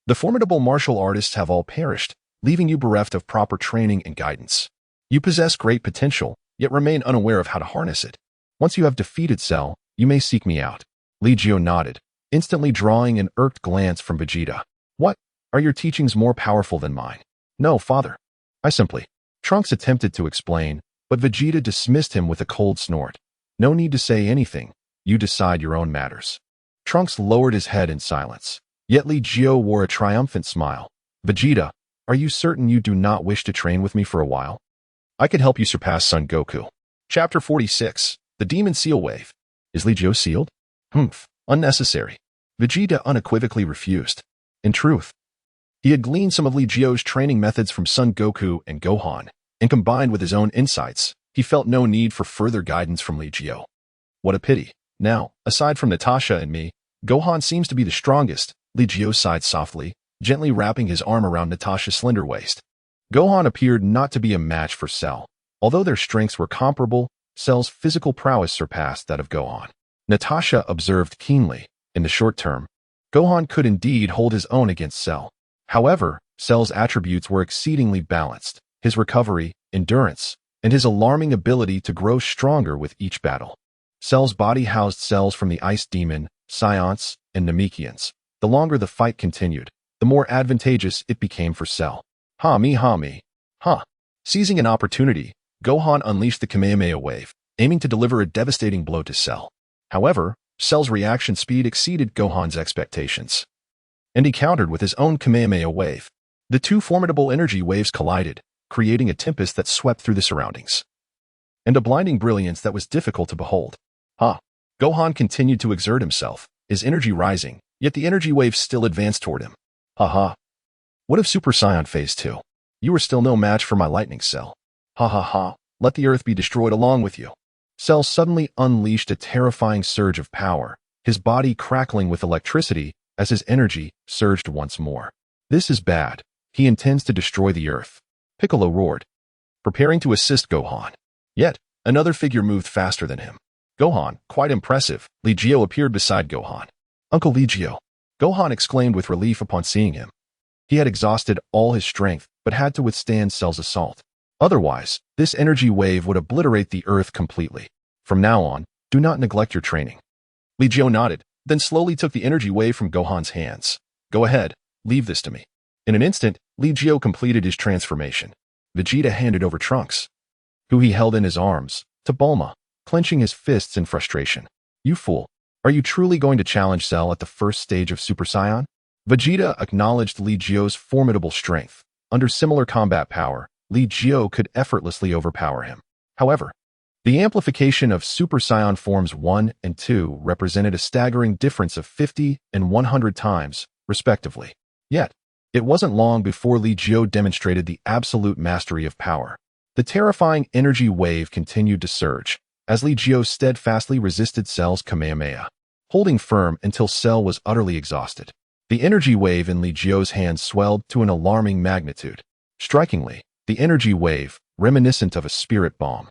the formidable martial artists have all perished, leaving you bereft of proper training and guidance. You possess great potential, yet remain unaware of how to harness it. Once you have defeated Cell, you may seek me out. Li Jiu nodded, instantly drawing an irked glance from Vegeta. What? Are your teachings more powerful than mine? No, father. I simply... Trunks attempted to explain, but Vegeta dismissed him with a cold snort. No need to say anything. You decide your own matters. Trunks lowered his head in silence. Yet Li Jiu wore a triumphant smile. Vegeta, Are you certain you do not wish to train with me for a while? I could help you surpass Son Goku. Chapter 46. The Demon Seal Wave. Is Li Jiu sealed? Unnecessary. Vegeta unequivocally refused. In truth, he had gleaned some of Li Jiu's training methods from Son Goku and Gohan, and combined with his own insights, he felt no need for further guidance from Li Jiu. What a pity. Now, aside from Natasha and me, Gohan seems to be the strongest, Li Jiu sighed softly, gently wrapping his arm around Natasha's slender waist. Gohan appeared not to be a match for Cell. Although their strengths were comparable, Cell's physical prowess surpassed that of Gohan. Natasha observed keenly. In the short term, Gohan could indeed hold his own against Cell. However, Cell's attributes were exceedingly balanced. His recovery, endurance, and his alarming ability to grow stronger with each battle. Cell's body housed cells from the Ice Demon, Saiyans, and Namekians. The longer the fight continued, the more advantageous it became for Cell. Ha me. Seizing an opportunity, Gohan unleashed the Kamehameha wave, aiming to deliver a devastating blow to Cell. However, Cell's reaction speed exceeded Gohan's expectations, and he countered with his own Kamehameha wave. The two formidable energy waves collided, creating a tempest that swept through the surroundings, and a blinding brilliance that was difficult to behold. Gohan continued to exert himself, his energy rising, yet the energy wave still advanced toward him. What of Super Saiyan Phase 2? You are still no match for my lightning Cell. Let the earth be destroyed along with you. Cell suddenly unleashed a terrifying surge of power, his body crackling with electricity as his energy surged once more. This is bad. He intends to destroy the earth. Piccolo roared, preparing to assist Gohan. Yet, another figure moved faster than him. Gohan, quite impressive, Li Jiu appeared beside Gohan. Uncle Li Jiu, Gohan exclaimed with relief upon seeing him. He had exhausted all his strength, but had to withstand Cell's assault. Otherwise, this energy wave would obliterate the earth completely. From now on, do not neglect your training. Li Jiu nodded, then slowly took the energy wave from Gohan's hands. Go ahead, leave this to me. In an instant, Li Jiu completed his transformation. Vegeta handed over Trunks, who he held in his arms, to Bulma, clenching his fists in frustration. You fool. Are you truly going to challenge Cell at the first stage of Super Saiyan? Vegeta acknowledged Li Jiu's formidable strength. Under similar combat power, Li Jiu could effortlessly overpower him. However, the amplification of Super Saiyan Forms 1 and 2 represented a staggering difference of 50 and 100 times, respectively. Yet, it wasn't long before Li Jiu demonstrated the absolute mastery of power. The terrifying energy wave continued to surge, as Li Jiu steadfastly resisted Cell's Kamehameha, holding firm until Cell was utterly exhausted. The energy wave in Li Jiu's hands swelled to an alarming magnitude. Strikingly, the energy wave, reminiscent of a spirit bomb,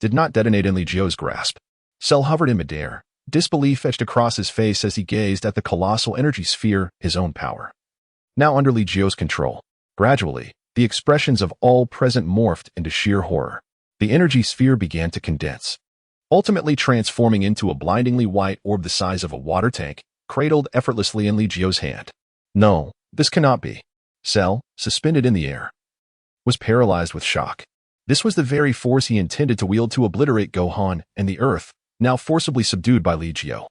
did not detonate in Li Jiu's grasp. Cell hovered in midair, disbelief etched across his face as he gazed at the colossal energy sphere, his own power, now under Li Jiu's control. Gradually, the expressions of all present morphed into sheer horror. The energy sphere began to condense, ultimately transforming into a blindingly white orb the size of a water tank, cradled effortlessly in Li Jiu's hand. No, this cannot be. Cell, suspended in the air, was paralyzed with shock. This was the very force he intended to wield to obliterate Gohan and the Earth, now forcibly subdued by Li Jiu.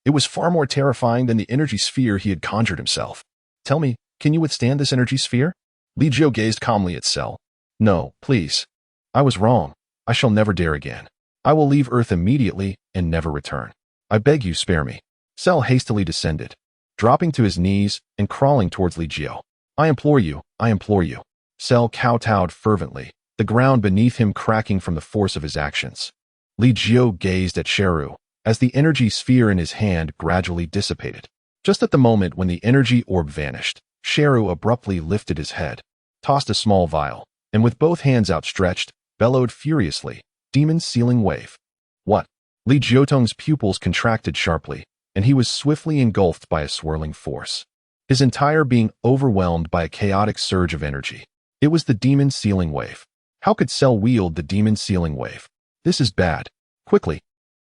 It was far more terrifying than the energy sphere he had conjured himself. Tell me, can you withstand this energy sphere? Li Jiu gazed calmly at Cell. No, please. I was wrong. I shall never dare again. I will leave Earth immediately and never return. I beg you, spare me. Cell hastily descended, dropping to his knees and crawling towards Li Jiu. I implore you, I implore you. Cell kowtowed fervently, the ground beneath him cracking from the force of his actions. Li Jiu gazed at Sheru, as the energy sphere in his hand gradually dissipated. Just at the moment when the energy orb vanished, Sheru abruptly lifted his head, tossed a small vial, and with both hands outstretched, bellowed furiously, Demon Sealing Wave. What? Li Jiutong's pupils contracted sharply, and he was swiftly engulfed by a swirling force, his entire being overwhelmed by a chaotic surge of energy. It was the Demon Sealing Wave. How could Cell wield the Demon Sealing Wave? This is bad. Quickly,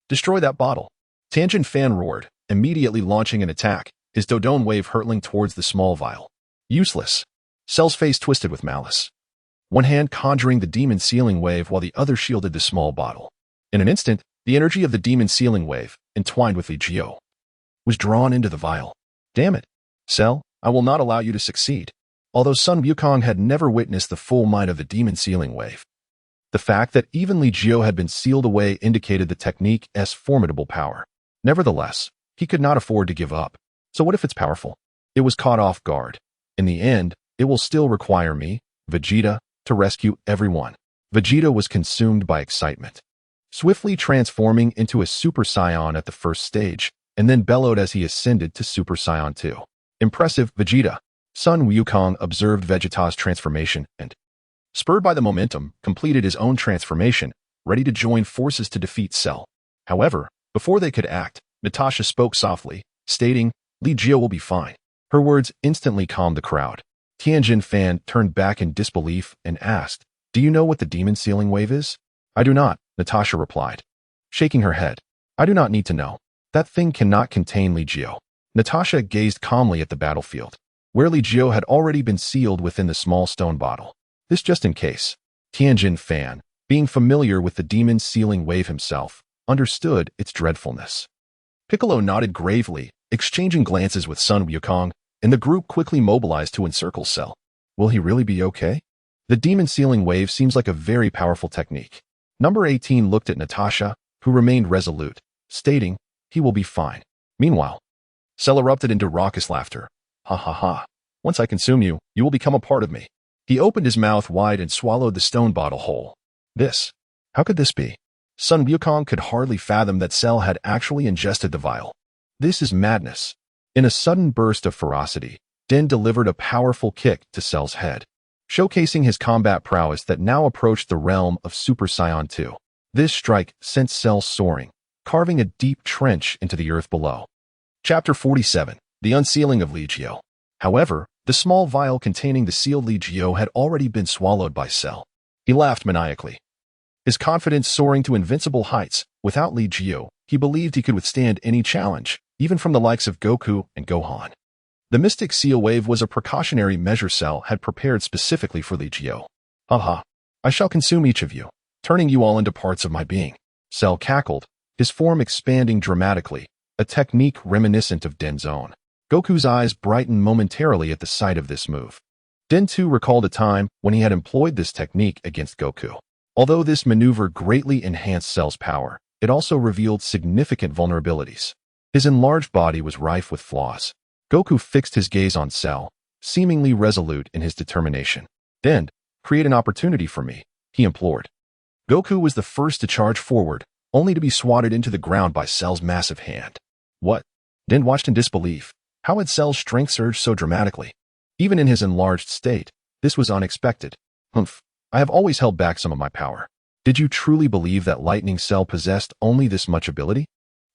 destroy that bottle. Tangent Fan roared, immediately launching an attack, his Dodon wave hurtling towards the small vial. Useless. Cell's face twisted with malice, one hand conjuring the Demon Sealing Wave while the other shielded the small bottle. In an instant, the energy of the Demon Sealing Wave, entwined with Li Jiu, was drawn into the vial. Damn it. Cell, I will not allow you to succeed. although Sun Wukong had never witnessed the full might of the demon sealing wave. The fact that even Li Jiu had been sealed away indicated the technique's formidable power. Nevertheless, he could not afford to give up. So what if it's powerful? It was caught off guard. In the end, it will still require me, Vegeta, to rescue everyone. Vegeta was consumed by excitement, swiftly transforming into a Super Saiyan at the first stage, and then bellowed as he ascended to Super Saiyan 2. Impressive, Vegeta. Sun Wukong observed Vegeta's transformation and, spurred by the momentum, completed his own transformation, ready to join forces to defeat Cell. However, before they could act, Natasha spoke softly, stating, Li Jiu will be fine. Her words instantly calmed the crowd. Tianjin Fan turned back in disbelief and asked, do you know what the demon sealing wave is? I do not, Natasha replied, shaking her head. I do not need to know. That thing cannot contain Li Jiu. Natasha gazed calmly at the battlefield, where Li Jiu had already been sealed within the small stone bottle. This just in case. Tianjin Fan, being familiar with the demon sealing wave himself, understood its dreadfulness. Piccolo nodded gravely, exchanging glances with Sun Wukong, and the group quickly mobilized to encircle Cell. Will he really be okay? The demon sealing wave seems like a very powerful technique. Number 18 looked at Natasha, who remained resolute, stating, he will be fine. Meanwhile, Cell erupted into raucous laughter. Ha ha ha. Once I consume you, you will become a part of me. He opened his mouth wide and swallowed the stone bottle whole. How could this be? Sun Wukong could hardly fathom that Cell had actually ingested the vial. This is madness. In a sudden burst of ferocity, Den delivered a powerful kick to Cell's head, showcasing his combat prowess that now approached the realm of Super Saiyan 2. This strike sent Cell soaring, carving a deep trench into the earth below. Chapter 47, The Unsealing of Li Jiu. However, the small vial containing the sealed Li Jiu had already been swallowed by Cell. He laughed maniacally, his confidence soaring to invincible heights. Without Li Jiu, he believed he could withstand any challenge, even from the likes of Goku and Gohan. The Mystic Seal Wave was a precautionary measure Cell had prepared specifically for Li Jiu. Haha, I shall consume each of you, turning you all into parts of my being. Cell cackled, his form expanding dramatically, a technique reminiscent of Den's own. Goku's eyes brightened momentarily at the sight of this move. Den too recalled a time when he had employed this technique against Goku. Although this maneuver greatly enhanced Cell's power, it also revealed significant vulnerabilities. His enlarged body was rife with flaws. Goku fixed his gaze on Cell, seemingly resolute in his determination. Den, create an opportunity for me, he implored. Goku was the first to charge forward, only to be swatted into the ground by Cell's massive hand. What? Den watched in disbelief. How had Cell's strength surged so dramatically? Even in his enlarged state, this was unexpected. Humph, I have always held back some of my power. Did you truly believe that Lightning Cell possessed only this much ability?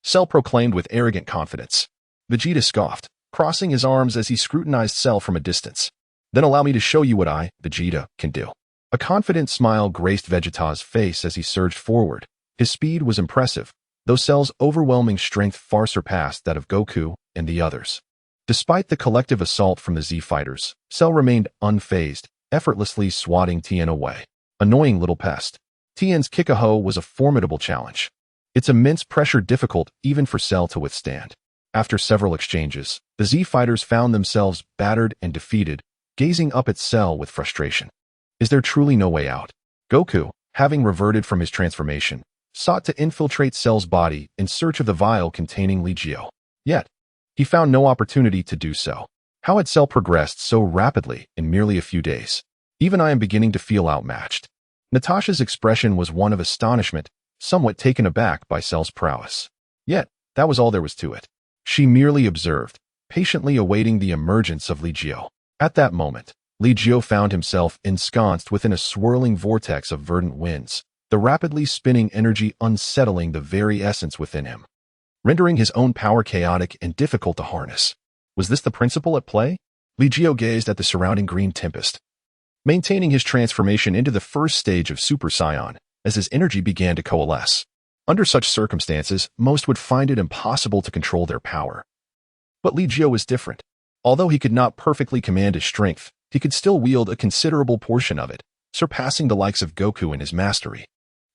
Cell proclaimed with arrogant confidence. Vegeta scoffed, crossing his arms as he scrutinized Cell from a distance. Then allow me to show you what I, Vegeta, can do. A confident smile graced Vegeta's face as he surged forward. His speed was impressive, though Cell's overwhelming strength far surpassed that of Goku and the others. Despite the collective assault from the Z fighters, Cell remained unfazed, effortlessly swatting Tien away. Annoying little pest. Tien's kick-a-hoe was a formidable challenge. Its immense pressure difficult even for Cell to withstand. After several exchanges, the Z fighters found themselves battered and defeated, gazing up at Cell with frustration. Is there truly no way out? Goku, having reverted from his transformation, sought to infiltrate Cell's body in search of the vial containing Li Jiu. Yet, he found no opportunity to do so. How had Cell progressed so rapidly in merely a few days? Even I am beginning to feel outmatched. Natasha's expression was one of astonishment, somewhat taken aback by Cell's prowess. Yet, that was all there was to it. She merely observed, patiently awaiting the emergence of Li Jiu. At that moment, Li Jiu found himself ensconced within a swirling vortex of verdant winds, the rapidly spinning energy unsettling the very essence within him, rendering his own power chaotic and difficult to harness. Was this the principle at play? Li Jiu gazed at the surrounding green tempest, maintaining his transformation into the first stage of Super Saiyan as his energy began to coalesce. Under such circumstances, most would find it impossible to control their power. But Li Jiu was different. Although he could not perfectly command his strength, he could still wield a considerable portion of it, surpassing the likes of Goku in his mastery.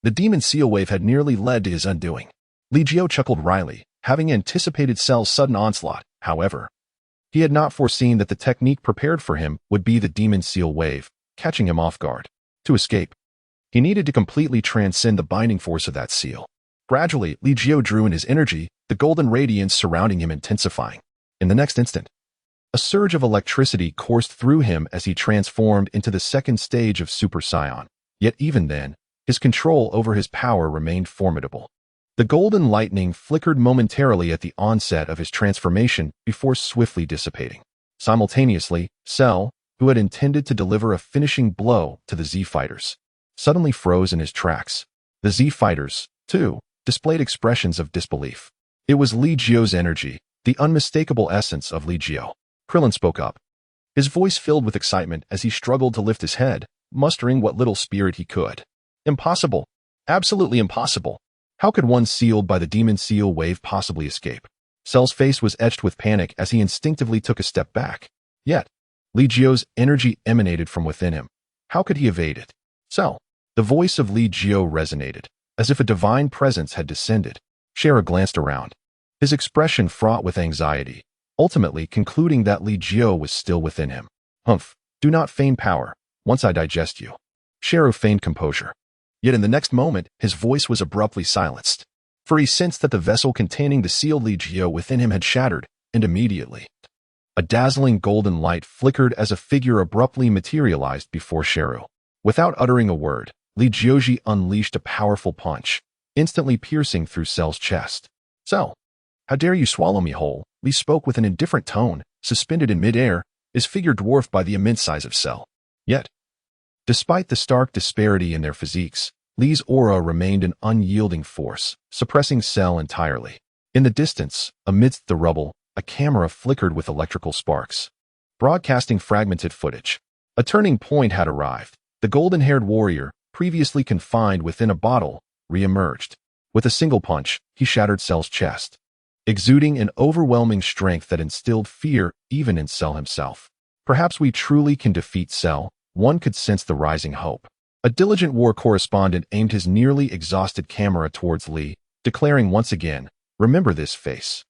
The Demon Seal Wave had nearly led to his undoing. Li Jiu chuckled wryly, having anticipated Cell's sudden onslaught. However, He had not foreseen that the technique prepared for him would be the demon seal wave, catching him off guard. To escape, he needed to completely transcend the binding force of that seal. Gradually, Li Jiu drew in his energy, the golden radiance surrounding him intensifying. In the next instant, a surge of electricity coursed through him as he transformed into the second stage of Super Saiyan. Yet even then, his control over his power remained formidable. The golden lightning flickered momentarily at the onset of his transformation before swiftly dissipating. Simultaneously, Cell, who had intended to deliver a finishing blow to the Z-Fighters, suddenly froze in his tracks. The Z-Fighters, too, displayed expressions of disbelief. It was Li Jiu's energy, the unmistakable essence of Li Jiu. Krillin spoke up, his voice filled with excitement as he struggled to lift his head, mustering what little spirit he could. Impossible. Absolutely impossible. How could one sealed by the demon seal wave possibly escape? Cell's face was etched with panic as he instinctively took a step back. Yet, Li Jiu's energy emanated from within him. How could he evade it? Cell. The voice of Li Jiu resonated, as if a divine presence had descended. Shara glanced around, his expression fraught with anxiety, ultimately concluding that Li Jiu was still within him. Humph, do not feign power, once I digest you. Shara feigned composure. Yet in the next moment, his voice was abruptly silenced, for he sensed that the vessel containing the sealed Li Jiu within him had shattered, and immediately, a dazzling golden light flickered as a figure abruptly materialized before Shara. Without uttering a word, Li Jiu unleashed a powerful punch, instantly piercing through Cell's chest. Cell, how dare you swallow me whole? Li spoke with an indifferent tone, suspended in midair, his figure dwarfed by the immense size of Cell. Yet, despite the stark disparity in their physiques, Li's aura remained an unyielding force, suppressing Cell entirely. In the distance, amidst the rubble, a camera flickered with electrical sparks, broadcasting fragmented footage. A turning point had arrived. The golden-haired warrior, previously confined within a bottle, re-emerged. With a single punch, he shattered Cell's chest, exuding an overwhelming strength that instilled fear even in Cell himself. Perhaps we truly can defeat Cell, one could sense the rising hope. A diligent war correspondent aimed his nearly exhausted camera towards Li, declaring once again, remember this face.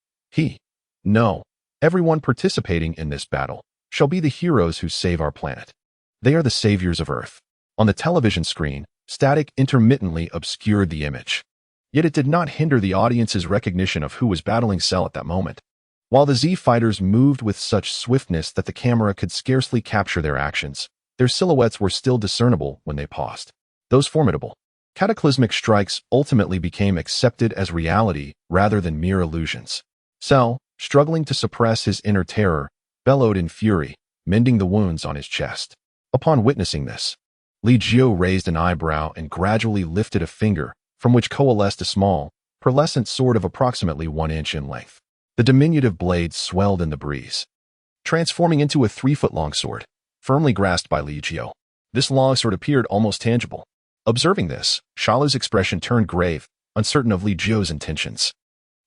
No, everyone participating in this battle shall be the heroes who save our planet. They are the saviors of Earth. On the television screen, static intermittently obscured the image. Yet it did not hinder the audience's recognition of who was battling Cell at that moment. While the Z-Fighters moved with such swiftness that the camera could scarcely capture their actions, their silhouettes were still discernible when they paused. Those formidable, cataclysmic strikes ultimately became accepted as reality rather than mere illusions. Cell, struggling to suppress his inner terror, bellowed in fury, mending the wounds on his chest. Upon witnessing this, Li Jiu raised an eyebrow and gradually lifted a finger, from which coalesced a small, pearlescent sword of approximately 1 inch in length. The diminutive blade swelled in the breeze, transforming into a 3-foot-long sword, firmly grasped by Li Jiu. This long sword appeared almost tangible. Observing this, Shalu's expression turned grave, uncertain of Li Jiu's intentions.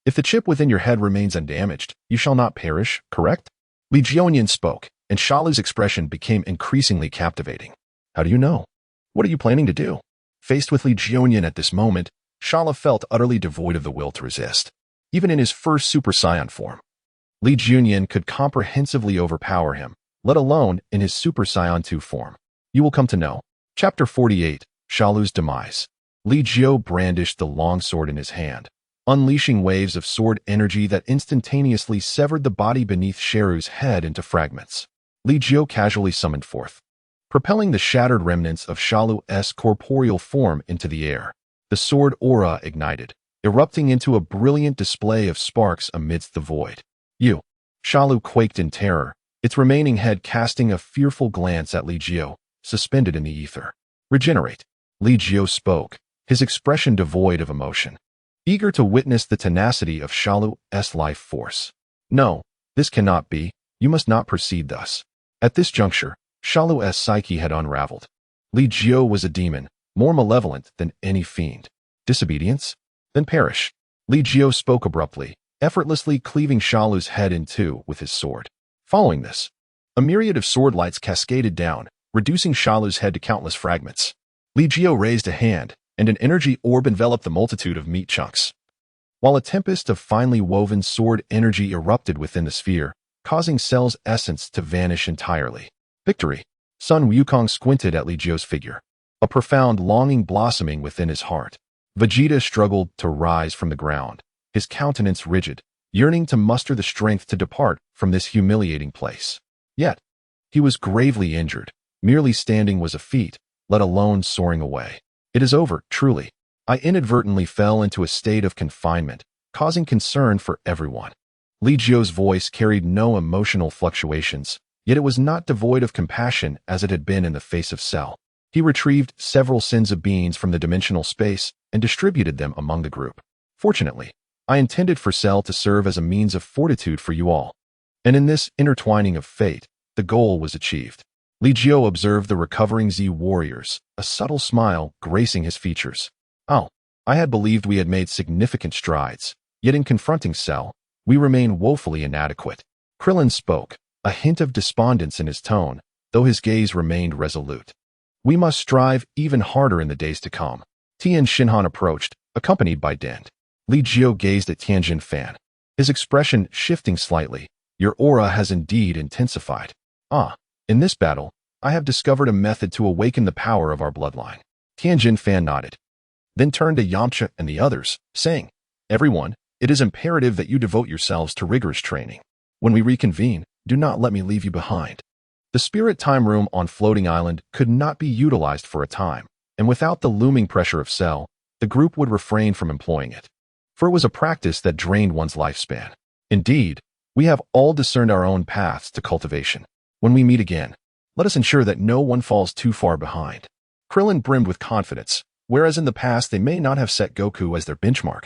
If the chip within your head remains undamaged, you shall not perish, correct? Li Jiu spoke, and Shalu's expression became increasingly captivating. How do you know? What are you planning to do? Faced with Li Jiu at this moment, Shala felt utterly devoid of the will to resist. Even in his first Super Saiyan form, Li Jiu could comprehensively overpower him, let alone in his Super Saiyan 2 form. You will come to know. Chapter 48, Shalu's Demise. Li Jiu brandished the long sword in his hand, unleashing waves of sword energy that instantaneously severed the body beneath Shalu's head into fragments. Li Jiu casually summoned forth, propelling the shattered remnants of Shalu's corporeal form into the air. The sword aura ignited, erupting into a brilliant display of sparks amidst the void. You! Shalu quaked in terror, its remaining head casting a fearful glance at Li Jiu, suspended in the ether. Regenerate. Li Jiu spoke, his expression devoid of emotion, eager to witness the tenacity of Shalu's life force. No, this cannot be. You must not proceed thus. At this juncture, Shalu's psyche had unraveled. Li Jiu was a demon, more malevolent than any fiend. Disobedience? Then perish. Li Jiu spoke abruptly, effortlessly cleaving Shalu's head in two with his sword. Following this, a myriad of sword lights cascaded down, reducing Shalu's head to countless fragments. Li Jiu raised a hand, and an energy orb enveloped the multitude of meat chunks. While a tempest of finely woven sword energy erupted within the sphere, causing Cell's essence to vanish entirely. Victory. Sun Wukong squinted at Li Jiu's figure, a profound longing blossoming within his heart. Vegeta struggled to rise from the ground, his countenance rigid, yearning to muster the strength to depart from this humiliating place. Yet, he was gravely injured. Merely standing was a feat, let alone soaring away. It is over, truly. I inadvertently fell into a state of confinement, causing concern for everyone. Li Jiu's voice carried no emotional fluctuations, yet it was not devoid of compassion as it had been in the face of Cell. He retrieved several sins of beings from the dimensional space and distributed them among the group. Fortunately, I intended for Cell to serve as a means of fortitude for you all. And in this intertwining of fate, the goal was achieved. Li Jiu observed the recovering Z warriors, a subtle smile gracing his features. Oh, I had believed we had made significant strides, yet in confronting Cell, we remain woefully inadequate. Krillin spoke, a hint of despondence in his tone, though his gaze remained resolute. We must strive even harder in the days to come. Tien Shinhan approached, accompanied by Dent. Li Jiu gazed at Tianjin Fan, his expression shifting slightly. Your aura has indeed intensified. Ah, in this battle, I have discovered a method to awaken the power of our bloodline. Tianjin Fan nodded, then turned to Yamcha and the others, saying, Everyone, it is imperative that you devote yourselves to rigorous training. When we reconvene, do not let me leave you behind. The spirit time room on Floating Island could not be utilized for a time, and without the looming pressure of Cell, the group would refrain from employing it. For it was a practice that drained one's lifespan. Indeed, we have all discerned our own paths to cultivation. When we meet again, let us ensure that no one falls too far behind. Krillin brimmed with confidence, whereas in the past they may not have set Goku as their benchmark.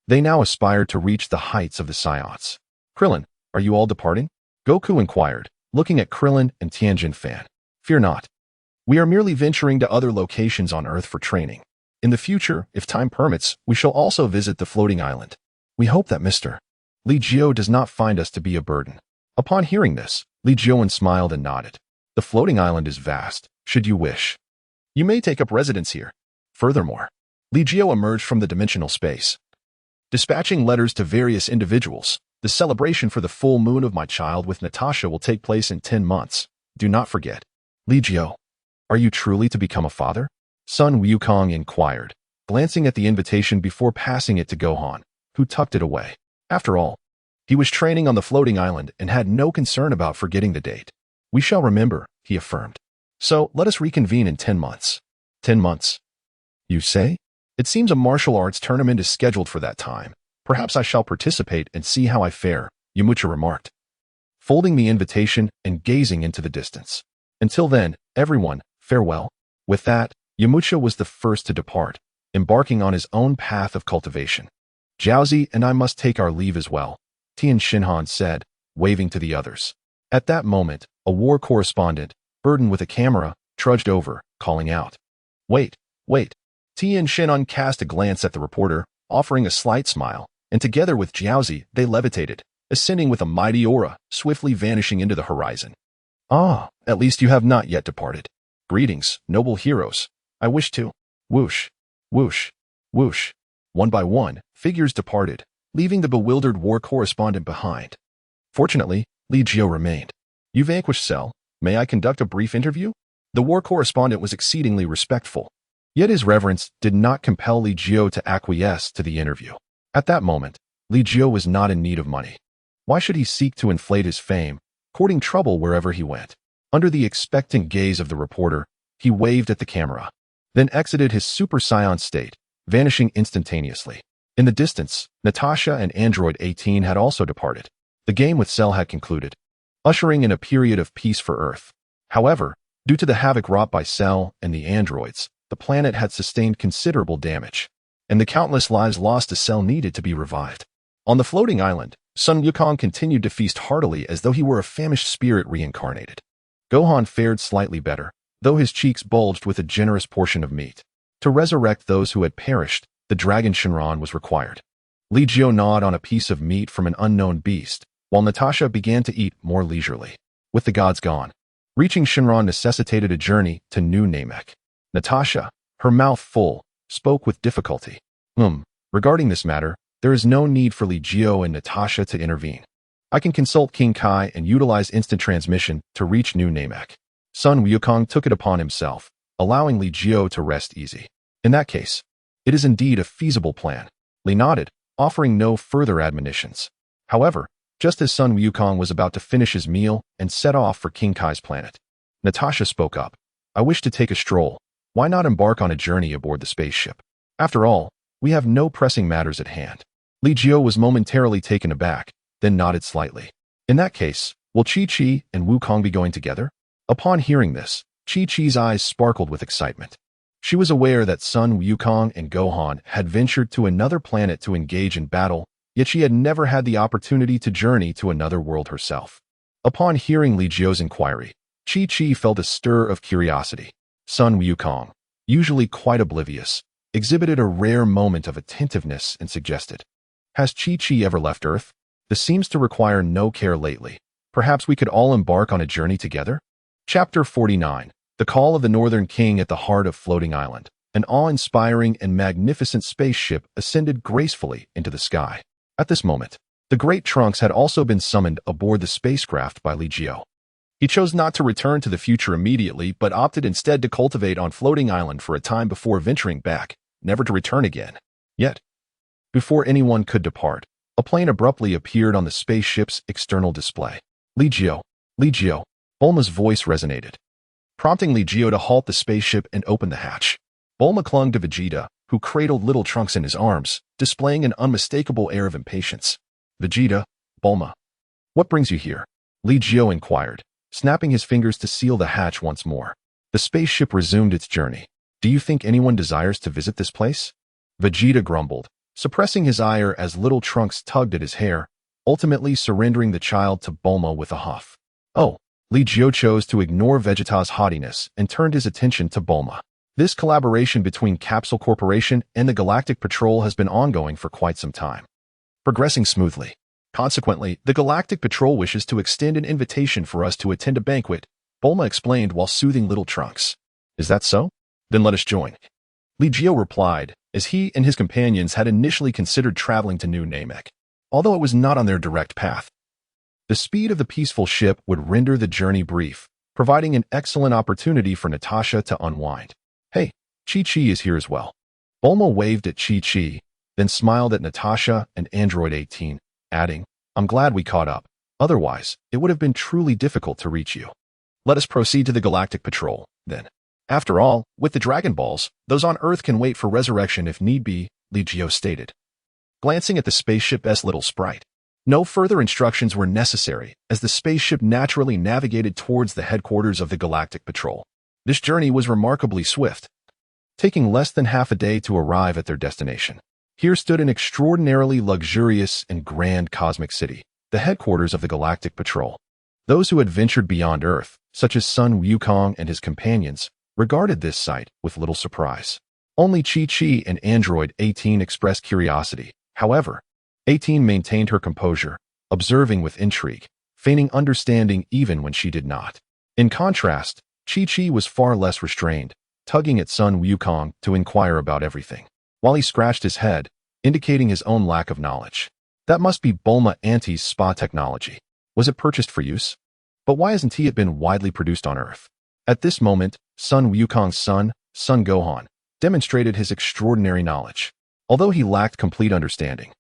They now aspired to reach the heights of the Saiyans. Krillin, are you all departing? Goku inquired, looking at Krillin and Tianjin Fan. Fear not. We are merely venturing to other locations on Earth for training. In the future, if time permits, we shall also visit the floating island. We hope that Mr. Li Jiu does not find us to be a burden. Upon hearing this, Li Jiu smiled and nodded. The floating island is vast, should you wish. You may take up residence here. Furthermore, Li Jiu emerged from the dimensional space, dispatching letters to various individuals. The celebration for the full moon of my child with Natasha will take place in 10 months. Do not forget. Li Jiu, are you truly to become a father? Sun Wukong inquired, glancing at the invitation before passing it to Gohan, who tucked it away. After all, he was training on the floating island and had no concern about forgetting the date. We shall remember, he affirmed. So let us reconvene in 10 months. 10 months. You say? It seems a martial arts tournament is scheduled for that time. Perhaps I shall participate and see how I fare, Yamcha remarked, folding the invitation and gazing into the distance. Until then, everyone, farewell. With that, Yamcha was the first to depart, embarking on his own path of cultivation. Jiaozi and I must take our leave as well, Tien Shinhan said, waving to the others. At that moment, a war correspondent, burdened with a camera, trudged over, calling out. Wait, wait. Tien Shinhan cast a glance at the reporter, offering a slight smile, and together with Jiaozi, they levitated, ascending with a mighty aura, swiftly vanishing into the horizon. Ah, at least you have not yet departed. Greetings, noble heroes. I wish to. Whoosh, whoosh, whoosh. One by one, figures departed, leaving the bewildered war correspondent behind. Fortunately, Li Jiu remained. You vanquished Cell. May I conduct a brief interview? The war correspondent was exceedingly respectful. Yet his reverence did not compel Li Jiu to acquiesce to the interview. At that moment, Li Jiu was not in need of money. Why should he seek to inflate his fame, courting trouble wherever he went? Under the expectant gaze of the reporter, he waved at the camera, then exited his Super Saiyan state, vanishing instantaneously. In the distance, Natasha and Android 18 had also departed. The game with Cell had concluded, ushering in a period of peace for Earth. However, due to the havoc wrought by Cell and the androids, the planet had sustained considerable damage, and the countless lives lost to Cell needed to be revived. On the floating island, Sun Wukong continued to feast heartily as though he were a famished spirit reincarnated. Gohan fared slightly better, though his cheeks bulged with a generous portion of meat. To resurrect those who had perished, the dragon Shenron was required. Li Jiu gnawed on a piece of meat from an unknown beast, while Natasha began to eat more leisurely. With the gods gone, reaching Shenron necessitated a journey to New Namek. Natasha, her mouth full, spoke with difficulty. Regarding this matter, there is no need for Li Jiu and Natasha to intervene. I can consult King Kai and utilize instant transmission to reach New Namek. Sun Wukong took it upon himself, allowing Li Jiu to rest easy. In that case, it is indeed a feasible plan. Li nodded, offering no further admonitions. However, just as Sun Wukong was about to finish his meal and set off for King Kai's planet, Natasha spoke up. I wish to take a stroll. Why not embark on a journey aboard the spaceship? After all, we have no pressing matters at hand. Li Jiu was momentarily taken aback, then nodded slightly. In that case, will Chi-Chi and Wukong be going together? Upon hearing this, Chi-Chi's eyes sparkled with excitement. She was aware that Sun Wukong and Gohan had ventured to another planet to engage in battle, yet she had never had the opportunity to journey to another world herself. Upon hearing Li Jiu's inquiry, Chi-Chi felt a stir of curiosity. Sun Wukong, usually quite oblivious, exhibited a rare moment of attentiveness and suggested, "Has Chi-Chi ever left Earth? This seems to require no care lately. Perhaps we could all embark on a journey together?" Chapter 49. The Call of the Northern King at the Heart of Floating Island. An awe-inspiring and magnificent spaceship ascended gracefully into the sky. At this moment, the Great Trunks had also been summoned aboard the spacecraft by Li Jiu. He chose not to return to the future immediately, but opted instead to cultivate on Floating Island for a time before venturing back, never to return again. Yet, before anyone could depart, a plane abruptly appeared on the spaceship's external display. Li Jiu, Li Jiu, Bulma's voice resonated, prompting Li Jiu to halt the spaceship and open the hatch. Bulma clung to Vegeta, who cradled little Trunks in his arms, displaying an unmistakable air of impatience. "Vegeta, Bulma, what brings you here?" Li Jiu inquired, snapping his fingers to seal the hatch once more. The spaceship resumed its journey. "Do you think anyone desires to visit this place?" Vegeta grumbled, suppressing his ire as little Trunks tugged at his hair, ultimately surrendering the child to Bulma with a huff. Oh, Li Jiu chose to ignore Vegeta's haughtiness and turned his attention to Bulma. This collaboration between Capsule Corporation and the Galactic Patrol has been ongoing for quite some time, progressing smoothly. Consequently, the Galactic Patrol wishes to extend an invitation for us to attend a banquet, Bulma explained while soothing little Trunks. "Is that so? Then let us join," Li Jiu replied, as he and his companions had initially considered traveling to New Namek, although it was not on their direct path. The speed of the peaceful ship would render the journey brief, providing an excellent opportunity for Natasha to unwind. "Hey, Chi-Chi is here as well." Bulma waved at Chi-Chi, then smiled at Natasha and Android 18, adding, "I'm glad we caught up. Otherwise, it would have been truly difficult to reach you. Let us proceed to the Galactic Patrol, then. After all, with the Dragon Balls, those on Earth can wait for resurrection if need be," Li Jiu stated, glancing at the spaceship's little sprite. No further instructions were necessary, as the spaceship naturally navigated towards the headquarters of the Galactic Patrol. This journey was remarkably swift, taking less than half a day to arrive at their destination. Here stood an extraordinarily luxurious and grand cosmic city, the headquarters of the Galactic Patrol. Those who had ventured beyond Earth, such as Sun Wukong and his companions, regarded this sight with little surprise. Only Chi-Chi and Android 18 expressed curiosity. However, 18 maintained her composure, observing with intrigue, feigning understanding even when she did not. In contrast, Chi-Chi was far less restrained, tugging at Sun Wukong to inquire about everything, while he scratched his head, indicating his own lack of knowledge. That must be Bulma Auntie's spa technology. Was it purchased for use? But why hasn't it been widely produced on Earth? At this moment, Sun Wukong's son, Sun Gohan, demonstrated his extraordinary knowledge. Although he lacked complete understanding,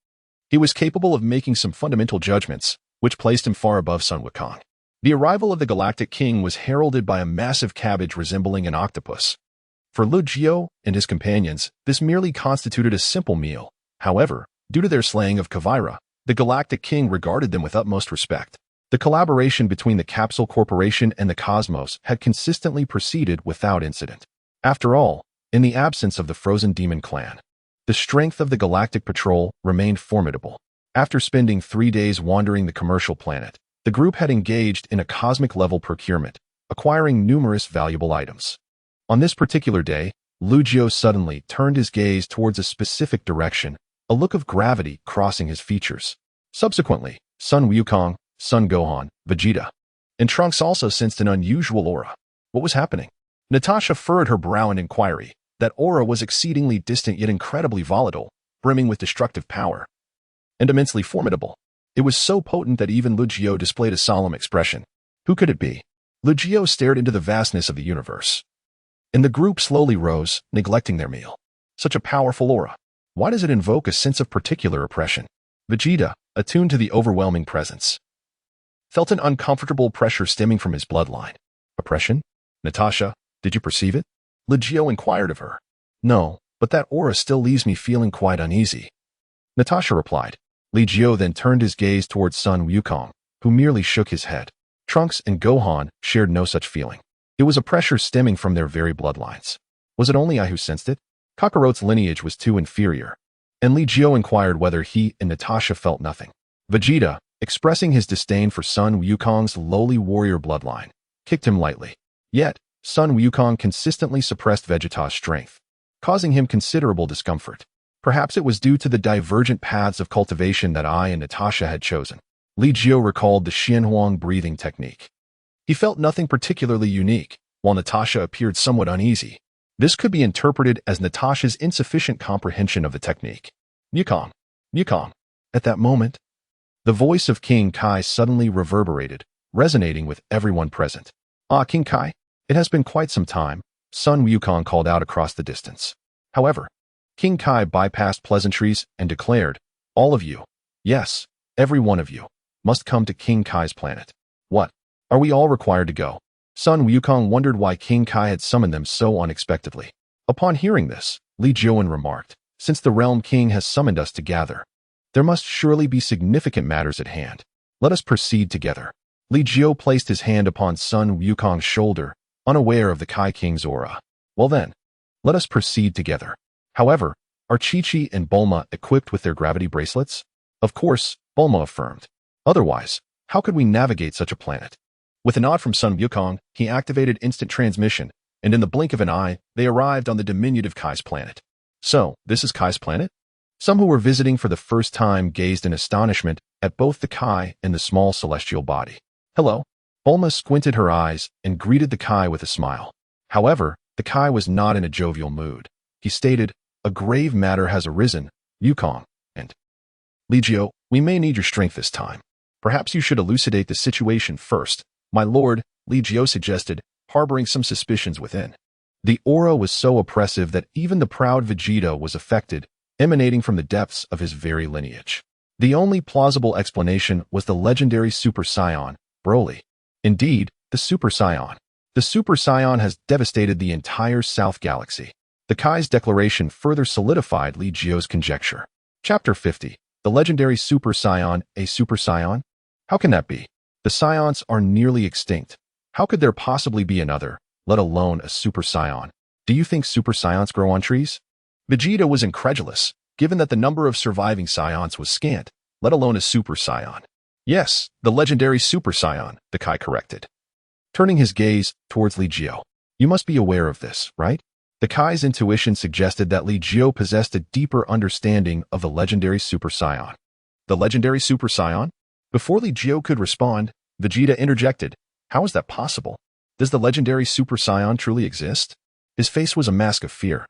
he was capable of making some fundamental judgments, which placed him far above Sun Wukong. The arrival of the Galactic King was heralded by a massive cabbage resembling an octopus. For Li Jiu and his companions, this merely constituted a simple meal. However, due to their slaying of Kavira, the Galactic King regarded them with utmost respect. The collaboration between the Capsule Corporation and the Cosmos had consistently proceeded without incident. After all, in the absence of the Frozen Demon Clan, the strength of the Galactic Patrol remained formidable. After spending 3 days wandering the commercial planet, the group had engaged in a cosmic-level procurement, acquiring numerous valuable items. On this particular day, Li Jiu suddenly turned his gaze towards a specific direction, a look of gravity crossing his features. Subsequently, Sun Wukong, Sun Gohan, Vegeta, and Trunks also sensed an unusual aura. What was happening? Natasha furrowed her brow in inquiry. That aura was exceedingly distant yet incredibly volatile, brimming with destructive power, and immensely formidable. It was so potent that even Li Jiu displayed a solemn expression. Who could it be? Li Jiu stared into the vastness of the universe. And the group slowly rose, neglecting their meal. Such a powerful aura. Why does it invoke a sense of particular oppression? Vegeta, attuned to the overwhelming presence, felt an uncomfortable pressure stemming from his bloodline. Oppression? Natasha, did you perceive it? Li Jiu inquired of her. No, but that aura still leaves me feeling quite uneasy. Natasha replied. Li Jiu then turned his gaze towards Sun Wukong, who merely shook his head. Trunks and Gohan shared no such feeling. It was a pressure stemming from their very bloodlines. Was it only I who sensed it? Kakarot's lineage was too inferior, and Li Jiu inquired whether he and Natasha felt nothing. Vegeta, expressing his disdain for Sun Wukong's lowly warrior bloodline, kicked him lightly. Yet, Sun Wukong consistently suppressed Vegeta's strength, causing him considerable discomfort. Perhaps it was due to the divergent paths of cultivation that I and Natasha had chosen. Li Jiu recalled the Huang Breathing Technique. He felt nothing particularly unique, while Natasha appeared somewhat uneasy. This could be interpreted as Natasha's insufficient comprehension of the technique. Wukong. At that moment, the voice of King Kai suddenly reverberated, resonating with everyone present. Ah, King Kai, it has been quite some time, Sun Wukong called out across the distance. However, King Kai bypassed pleasantries and declared, all of you, yes, every one of you, must come to King Kai's planet. What? Are we all required to go? Sun Wukong wondered why King Kai had summoned them so unexpectedly. Upon hearing this, Li Jiu remarked, since the Realm King has summoned us to gather, there must surely be significant matters at hand. Let us proceed together. Li Jiu placed his hand upon Sun Wukong's shoulder, unaware of the Kai King's aura. Well then, let us proceed together. However, are Chi-Chi and Bulma equipped with their gravity bracelets? Of course, Bulma affirmed. Otherwise, how could we navigate such a planet? With a nod from Sun Wukong, he activated instant transmission, and in the blink of an eye, they arrived on the diminutive Kai's planet. So, this is Kai's planet? Some who were visiting for the first time gazed in astonishment at both the Kai and the small celestial body. Hello. Bulma squinted her eyes and greeted the Kai with a smile. However, the Kai was not in a jovial mood. He stated, a grave matter has arisen, Wukong, and Li Jiu, we may need your strength this time. Perhaps you should elucidate the situation first. My lord, Li Jiu suggested, harboring some suspicions within. The aura was so oppressive that even the proud Vegeta was affected, emanating from the depths of his very lineage. The only plausible explanation was the legendary Super Saiyan, Broly. Indeed, the Super Saiyan. The Super Saiyan has devastated the entire South Galaxy. The Kai's declaration further solidified Li Jiu's conjecture. Chapter 50. The legendary Super Saiyan, a Super Saiyan? How can that be? The Saiyans are nearly extinct. How could there possibly be another, let alone a Super Saiyan? Do you think Super Saiyans grow on trees? Vegeta was incredulous, given that the number of surviving Saiyans was scant, let alone a Super Saiyan. Yes, the legendary Super Saiyan, the Kai corrected, turning his gaze towards Li Jiu. You must be aware of this, right? The Kai's intuition suggested that Li Jiu possessed a deeper understanding of the legendary Super Saiyan. The legendary Super Saiyan? Before Li Jiu could respond, Vegeta interjected, how is that possible? Does the legendary Super Saiyan truly exist? His face was a mask of fear,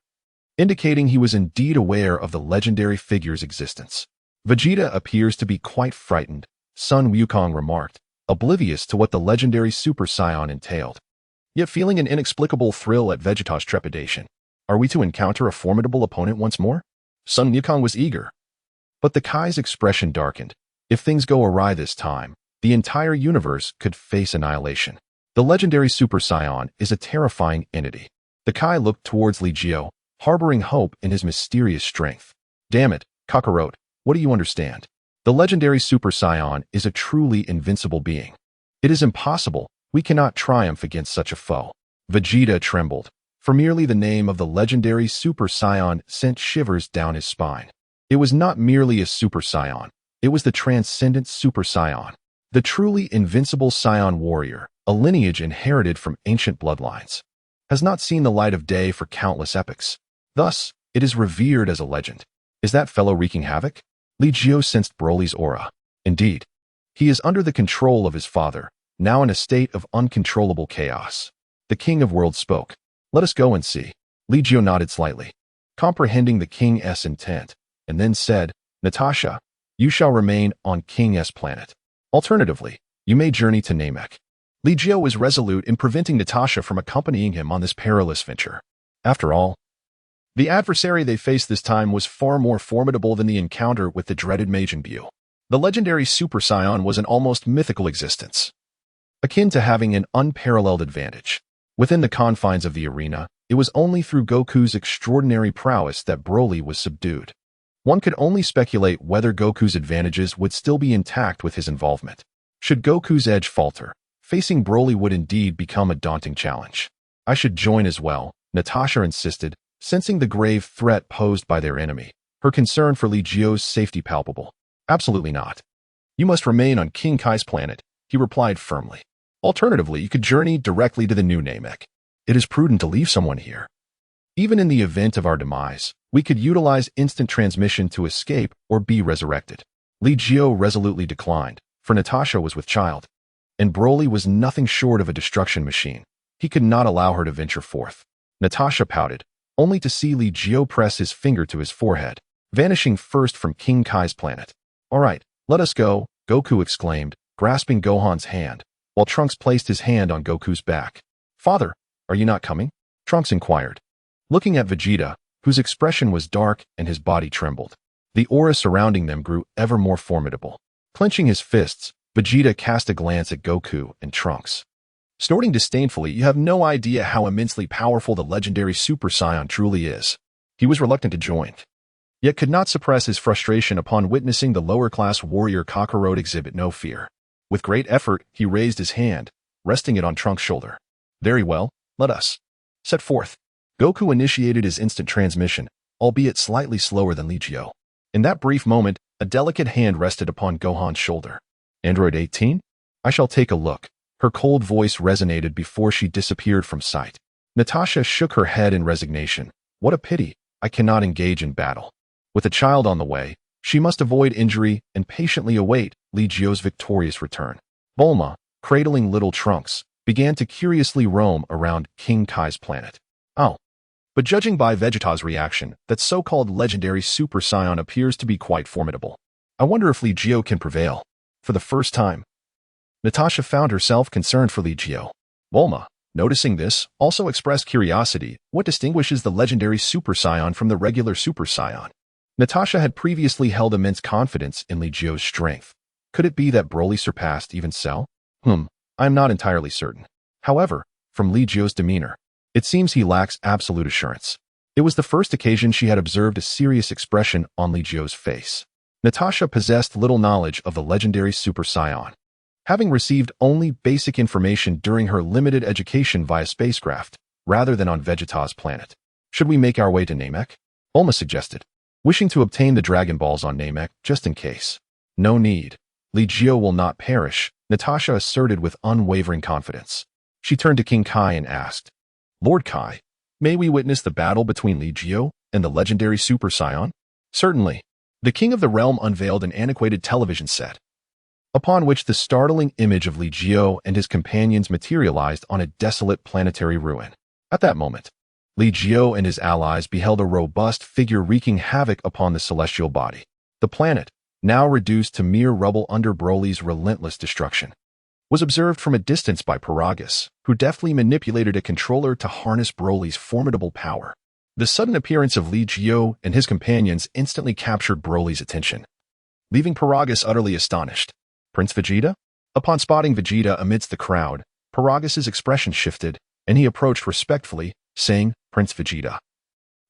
indicating he was indeed aware of the legendary figure's existence. Vegeta appears to be quite frightened, Sun Wukong remarked, oblivious to what the legendary Super Saiyan entailed, yet feeling an inexplicable thrill at Vegeta's trepidation. Are we to encounter a formidable opponent once more? Sun Wukong was eager, but the Kai's expression darkened. If things go awry this time, the entire universe could face annihilation. The legendary Super Saiyan is a terrifying entity. The Kai looked towards Li Jiu, harboring hope in his mysterious strength. Damn it, Kakarot, what do you understand? The legendary Super Saiyan is a truly invincible being. It is impossible, we cannot triumph against such a foe. Vegeta trembled, for merely the name of the legendary Super Saiyan sent shivers down his spine. It was not merely a Super Saiyan. It was the transcendent Super Saiyan, the truly invincible Scion warrior, a lineage inherited from ancient bloodlines, has not seen the light of day for countless epochs. Thus, it is revered as a legend. Is that fellow wreaking havoc? Li Jiu sensed Broly's aura. Indeed, he is under the control of his father, now in a state of uncontrollable chaos. The King of Worlds spoke. Let us go and see. Li Jiu nodded slightly, comprehending the king's intent, and then said, Natasha, You shall remain on King S planet. Alternatively, you may journey to Namek. Li Jiu was resolute in preventing Natasha from accompanying him on this perilous venture. After all, the adversary they faced this time was far more formidable than the encounter with the dreaded Majin Buu. The legendary Super Saiyan was an almost mythical existence, akin to having an unparalleled advantage. Within the confines of the arena, it was only through Goku's extraordinary prowess that Broly was subdued. One could only speculate whether Goku's advantages would still be intact with his involvement. Should Goku's edge falter, facing Broly would indeed become a daunting challenge. I should join as well, Natasha insisted, sensing the grave threat posed by their enemy, her concern for Li Jiu's safety palpable. Absolutely not. You must remain on King Kai's planet, he replied firmly. Alternatively, you could journey directly to the new Namek. It is prudent to leave someone here. Even in the event of our demise, we could utilize instant transmission to escape or be resurrected. Li Jiu resolutely declined, for Natasha was with child, and Broly was nothing short of a destruction machine. He could not allow her to venture forth. Natasha pouted, only to see Li Jiu press his finger to his forehead, vanishing first from King Kai's planet. All right, let us go, Goku exclaimed, grasping Gohan's hand, while Trunks placed his hand on Goku's back. Father, are you not coming? Trunks inquired, looking at Vegeta, whose expression was dark and his body trembled. The aura surrounding them grew ever more formidable. Clenching his fists, Vegeta cast a glance at Goku and Trunks. Snorting disdainfully, you have no idea how immensely powerful the legendary Super Saiyan truly is. He was reluctant to join, yet could not suppress his frustration upon witnessing the lower-class warrior Kakarot exhibit no fear. With great effort, he raised his hand, resting it on Trunks' shoulder. Very well, let us set forth. Goku initiated his instant transmission, albeit slightly slower than Li Jiu. In that brief moment, a delicate hand rested upon Gohan's shoulder. Android 18? I shall take a look. Her cold voice resonated before she disappeared from sight. Natasha shook her head in resignation. What a pity, I cannot engage in battle. With a child on the way, she must avoid injury and patiently await Li Jiu's victorious return. Bulma, cradling little Trunks, began to curiously roam around King Kai's planet. Oh. But judging by Vegeta's reaction, that so-called legendary Super Saiyan appears to be quite formidable. I wonder if Li Jiu can prevail. For the first time, Natasha found herself concerned for Li Jiu. Bulma, noticing this, also expressed curiosity. What distinguishes the legendary Super Saiyan from the regular Super Saiyan? Natasha had previously held immense confidence in Li Jiu's strength. Could it be that Broly surpassed even Cell? I am not entirely certain. However, from Li Jiu's demeanor, it seems he lacks absolute assurance. It was the first occasion she had observed a serious expression on Li Jiu's face. Natasha possessed little knowledge of the legendary Super Saiyan, having received only basic information during her limited education via spacecraft, rather than on Vegeta's planet. Should we make our way to Namek? Bulma suggested, wishing to obtain the Dragon Balls on Namek just in case. No need. Li Jiu will not perish, Natasha asserted with unwavering confidence. She turned to King Kai and asked, Lord Kai, may we witness the battle between Li Jiu and the legendary Super Saiyan? Certainly. The king of the realm unveiled an antiquated television set, upon which the startling image of Li Jiu and his companions materialized on a desolate planetary ruin. At that moment, Li Jiu and his allies beheld a robust figure wreaking havoc upon the celestial body. The planet, now reduced to mere rubble under Broly's relentless destruction, was observed from a distance by Paragus, who deftly manipulated a controller to harness Broly's formidable power. The sudden appearance of Li Jiu and his companions instantly captured Broly's attention, leaving Paragus utterly astonished. Prince Vegeta? Upon spotting Vegeta amidst the crowd, Paragus's expression shifted, and he approached respectfully, saying, Prince Vegeta,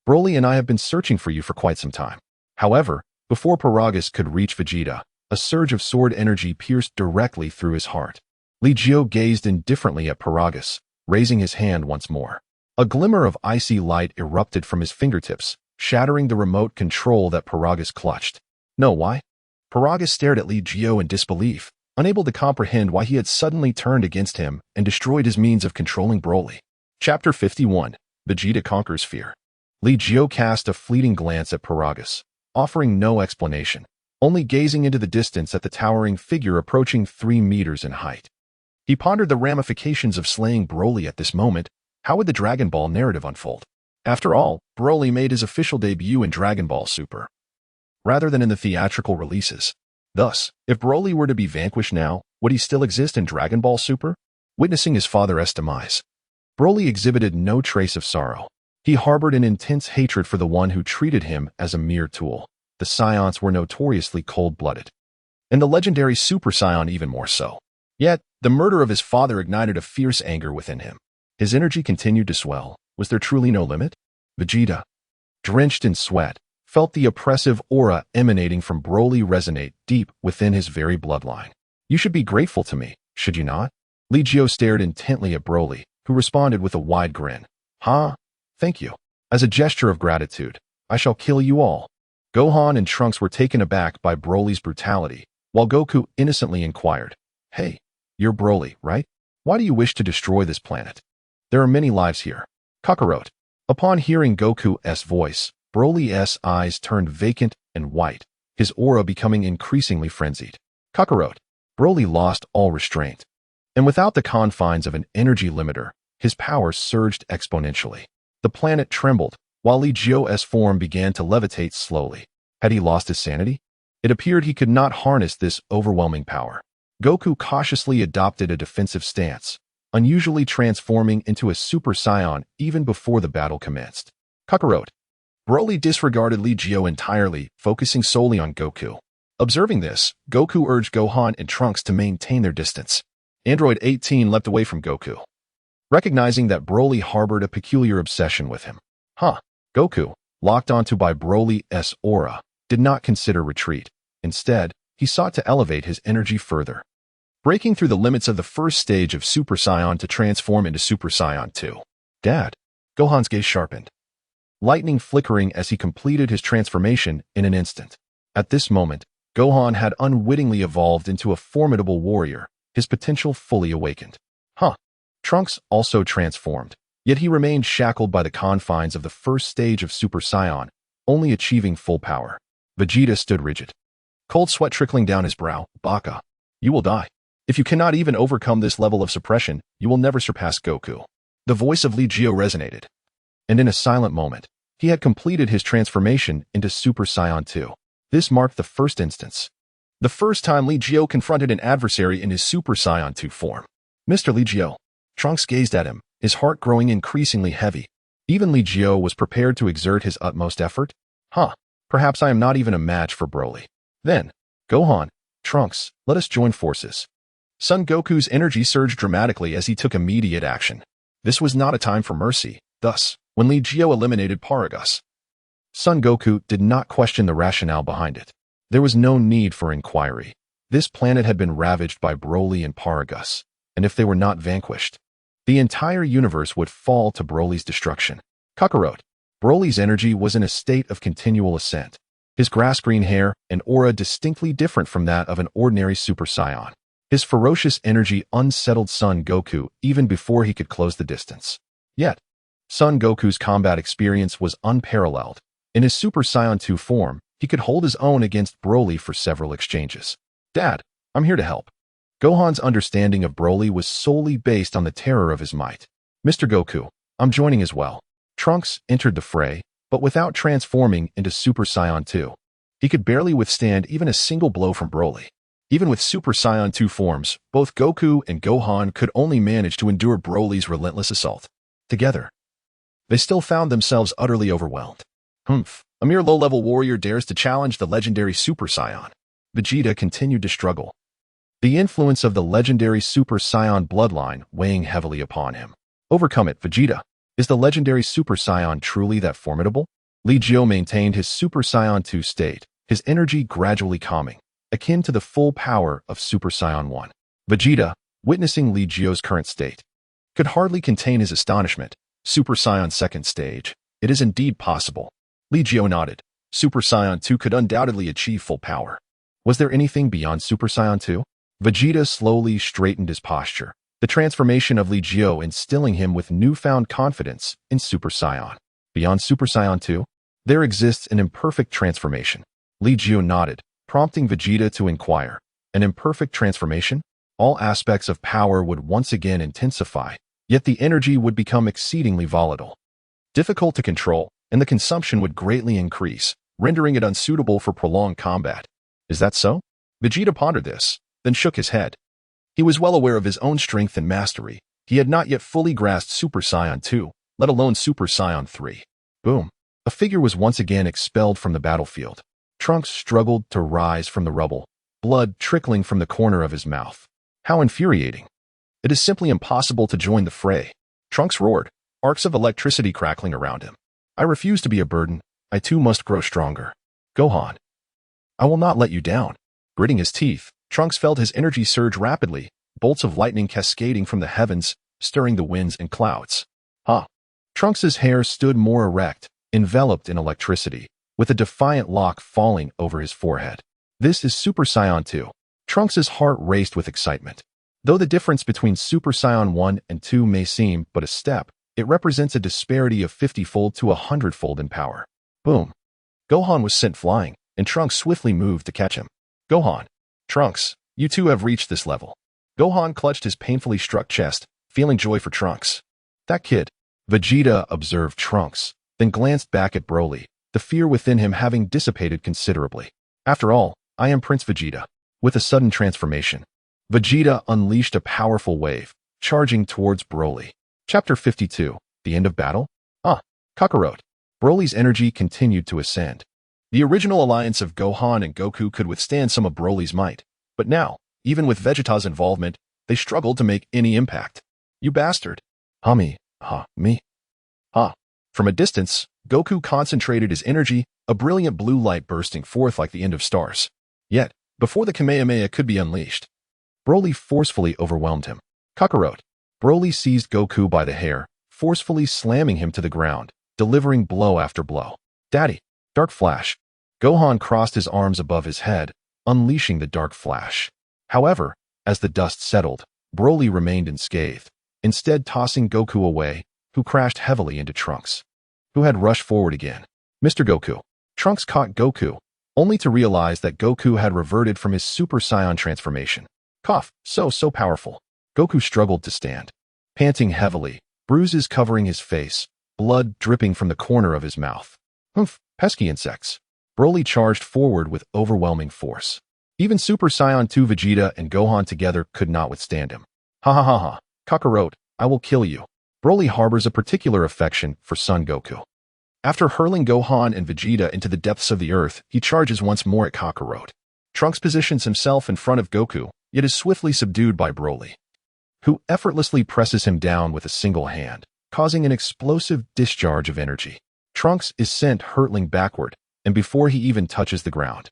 Broly and I have been searching for you for quite some time. However, before Paragus could reach Vegeta, a surge of sword energy pierced directly through his heart. Li Jiu gazed indifferently at Paragus, raising his hand once more. A glimmer of icy light erupted from his fingertips, shattering the remote control that Paragus clutched. No, why? Paragus stared at Li Jiu in disbelief, unable to comprehend why he had suddenly turned against him and destroyed his means of controlling Broly. Chapter 51. Vegeta Conquers Fear. Li Jiu cast a fleeting glance at Paragus, offering no explanation, only gazing into the distance at the towering figure approaching 3 meters in height. He pondered the ramifications of slaying Broly at this moment. How would the Dragon Ball narrative unfold? After all, Broly made his official debut in Dragon Ball Super, rather than in the theatrical releases. Thus, if Broly were to be vanquished now, would he still exist in Dragon Ball Super? Witnessing his father's demise, Broly exhibited no trace of sorrow. He harbored an intense hatred for the one who treated him as a mere tool. The Saiyans were notoriously cold-blooded, and the legendary Super Saiyan even more so. Yet, the murder of his father ignited a fierce anger within him. His energy continued to swell. Was there truly no limit? Vegeta, drenched in sweat, felt the oppressive aura emanating from Broly resonate deep within his very bloodline. You should be grateful to me, should you not? Li Jiu stared intently at Broly, who responded with a wide grin. Huh? Thank you. As a gesture of gratitude, I shall kill you all. Gohan and Trunks were taken aback by Broly's brutality, while Goku innocently inquired, Hey, you're Broly, right? Why do you wish to destroy this planet? There are many lives here. Kakarot. Upon hearing Goku's voice, Broly's eyes turned vacant and white, his aura becoming increasingly frenzied. Kakarot. Broly lost all restraint, and without the confines of an energy limiter, his power surged exponentially. The planet trembled, while Li Jiu's form began to levitate slowly. Had he lost his sanity? It appeared he could not harness this overwhelming power. Goku cautiously adopted a defensive stance, unusually transforming into a Super Saiyan even before the battle commenced. Kakarot. Broly disregarded Li Jiu entirely, focusing solely on Goku. Observing this, Goku urged Gohan and Trunks to maintain their distance. Android 18 leapt away from Goku, recognizing that Broly harbored a peculiar obsession with him. Goku, locked onto by Broly's aura, did not consider retreat. Instead, he sought to elevate his energy further, breaking through the limits of the first stage of Super Saiyan to transform into Super Saiyan 2. Dad. Gohan's gaze sharpened, lightning flickering as he completed his transformation in an instant. At this moment, Gohan had unwittingly evolved into a formidable warrior, his potential fully awakened. Trunks also transformed, yet he remained shackled by the confines of the first stage of Super Saiyan, only achieving full power. Vegeta stood rigid, cold sweat trickling down his brow. Baka, you will die. If you cannot even overcome this level of suppression, you will never surpass Goku. The voice of Li Jiu resonated, and in a silent moment, he had completed his transformation into Super Saiyan 2. This marked the first instance, the first time Li Jiu confronted an adversary in his Super Saiyan 2 form. Mr. Li Jiu. Trunks gazed at him, his heart growing increasingly heavy. Even Li Jiu was prepared to exert his utmost effort. Perhaps I am not even a match for Broly. Then, Gohan, Trunks, let us join forces. Son Goku's energy surged dramatically as he took immediate action. This was not a time for mercy. Thus, when Li Jiu eliminated Paragus, Son Goku did not question the rationale behind it. There was no need for inquiry. This planet had been ravaged by Broly and Paragus, and if they were not vanquished, the entire universe would fall to Broly's destruction. Kakarot. Broly's energy was in a state of continual ascent, his grass-green hair and aura distinctly different from that of an ordinary Super Saiyan. His ferocious energy unsettled Son Goku even before he could close the distance. Yet, Son Goku's combat experience was unparalleled. In his Super Saiyan 2 form, he could hold his own against Broly for several exchanges. Dad, I'm here to help. Gohan's understanding of Broly was solely based on the terror of his might. Mr. Goku, I'm joining as well. Trunks entered the fray, but without transforming into Super Saiyan 2. He could barely withstand even a single blow from Broly. Even with Super Saiyan 2 forms, both Goku and Gohan could only manage to endure Broly's relentless assault. Together, they still found themselves utterly overwhelmed. A mere low-level warrior dares to challenge the legendary Super Saiyan. Vegeta continued to struggle, the influence of the legendary Super Saiyan bloodline weighing heavily upon him. Overcome it, Vegeta. Is the legendary Super Saiyan truly that formidable? Li Jiu maintained his Super Saiyan 2 state, his energy gradually calming, akin to the full power of Super Saiyan 1. Vegeta, witnessing Li Jiu's current state, could hardly contain his astonishment. Super Saiyan 2nd stage. It is indeed possible. Li Jiu nodded. Super Saiyan 2 could undoubtedly achieve full power. Was there anything beyond Super Saiyan 2? Vegeta slowly straightened his posture, the transformation of Li Jiu instilling him with newfound confidence in Super Saiyan. Beyond Super Saiyan 2, there exists an imperfect transformation. Li Jiu nodded, prompting Vegeta to inquire. An imperfect transformation? All aspects of power would once again intensify, yet the energy would become exceedingly volatile, difficult to control, and the consumption would greatly increase. rendering it unsuitable for prolonged combat. Is that so? Vegeta pondered this, then shook his head. He was well aware of his own strength and mastery. He had not yet fully grasped Super Saiyan 2, let alone Super Saiyan 3. Boom. A figure was once again expelled from the battlefield. Trunks struggled to rise from the rubble, blood trickling from the corner of his mouth. How infuriating. It is simply impossible to join the fray. Trunks roared, arcs of electricity crackling around him. I refuse to be a burden. I too must grow stronger. Gohan. I will not let you down. Gritting his teeth, Trunks felt his energy surge rapidly, bolts of lightning cascading from the heavens, stirring the winds and clouds. Trunks's hair stood more erect, enveloped in electricity, with a defiant lock falling over his forehead. This is Super Saiyan 2. Trunks's heart raced with excitement. Though the difference between Super Saiyan 1 and 2 may seem but a step, it represents a disparity of 50-fold to 100-fold in power. Boom. Gohan was sent flying, and Trunks swiftly moved to catch him. Gohan. Trunks, you two have reached this level. Gohan clutched his painfully struck chest, feeling joy for Trunks. That kid. Vegeta observed Trunks, then glanced back at Broly, the fear within him having dissipated considerably. After all, I am Prince Vegeta. With a sudden transformation, Vegeta unleashed a powerful wave, charging towards Broly. Chapter 52, The End of Battle? Kakarot. Broly's energy continued to ascend. The original alliance of Gohan and Goku could withstand some of Broly's might, but now, even with Vegeta's involvement, they struggled to make any impact. You bastard. Me. From a distance, Goku concentrated his energy, a brilliant blue light bursting forth like the end of stars. Yet, before the Kamehameha could be unleashed, Broly forcefully overwhelmed him. Kakarot. Broly seized Goku by the hair, forcefully slamming him to the ground, delivering blow after blow. Daddy. Dark Flash. Gohan crossed his arms above his head, unleashing the Dark Flash. However, as the dust settled, Broly remained unscathed, instead tossing Goku away, who crashed heavily into Trunks, who had rushed forward again. Mr. Goku. Trunks caught Goku, only to realize that Goku had reverted from his Super Saiyan transformation. Cough, so powerful. Goku struggled to stand, panting heavily, bruises covering his face, blood dripping from the corner of his mouth. Humph, pesky insects. Broly charged forward with overwhelming force. Even Super Saiyan 2 Vegeta and Gohan together could not withstand him. Ha. Kakarot, I will kill you. Broly harbors a particular affection for son Goku. After hurling Gohan and Vegeta into the depths of the earth, he charges once more at Kakarot. Trunks positions himself in front of Goku, yet is swiftly subdued by Broly, who effortlessly presses him down with a single hand, causing an explosive discharge of energy. Trunks is sent hurtling backward, and before he even touches the ground,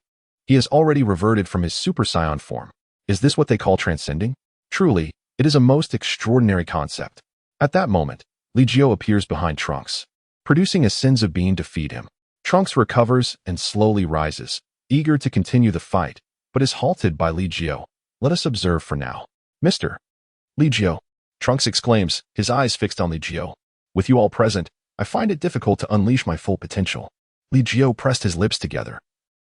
he has already reverted from his Super Saiyan form. Is this what they call transcending? Truly, it is a most extraordinary concept. At that moment, Li Jiu appears behind Trunks, producing a Senzu bean to feed him. Trunks recovers and slowly rises, eager to continue the fight, but is halted by Li Jiu. Let us observe for now. Mr. Li Jiu. Trunks exclaims, his eyes fixed on Li Jiu. With you all present, I find it difficult to unleash my full potential. Li Jiu pressed his lips together,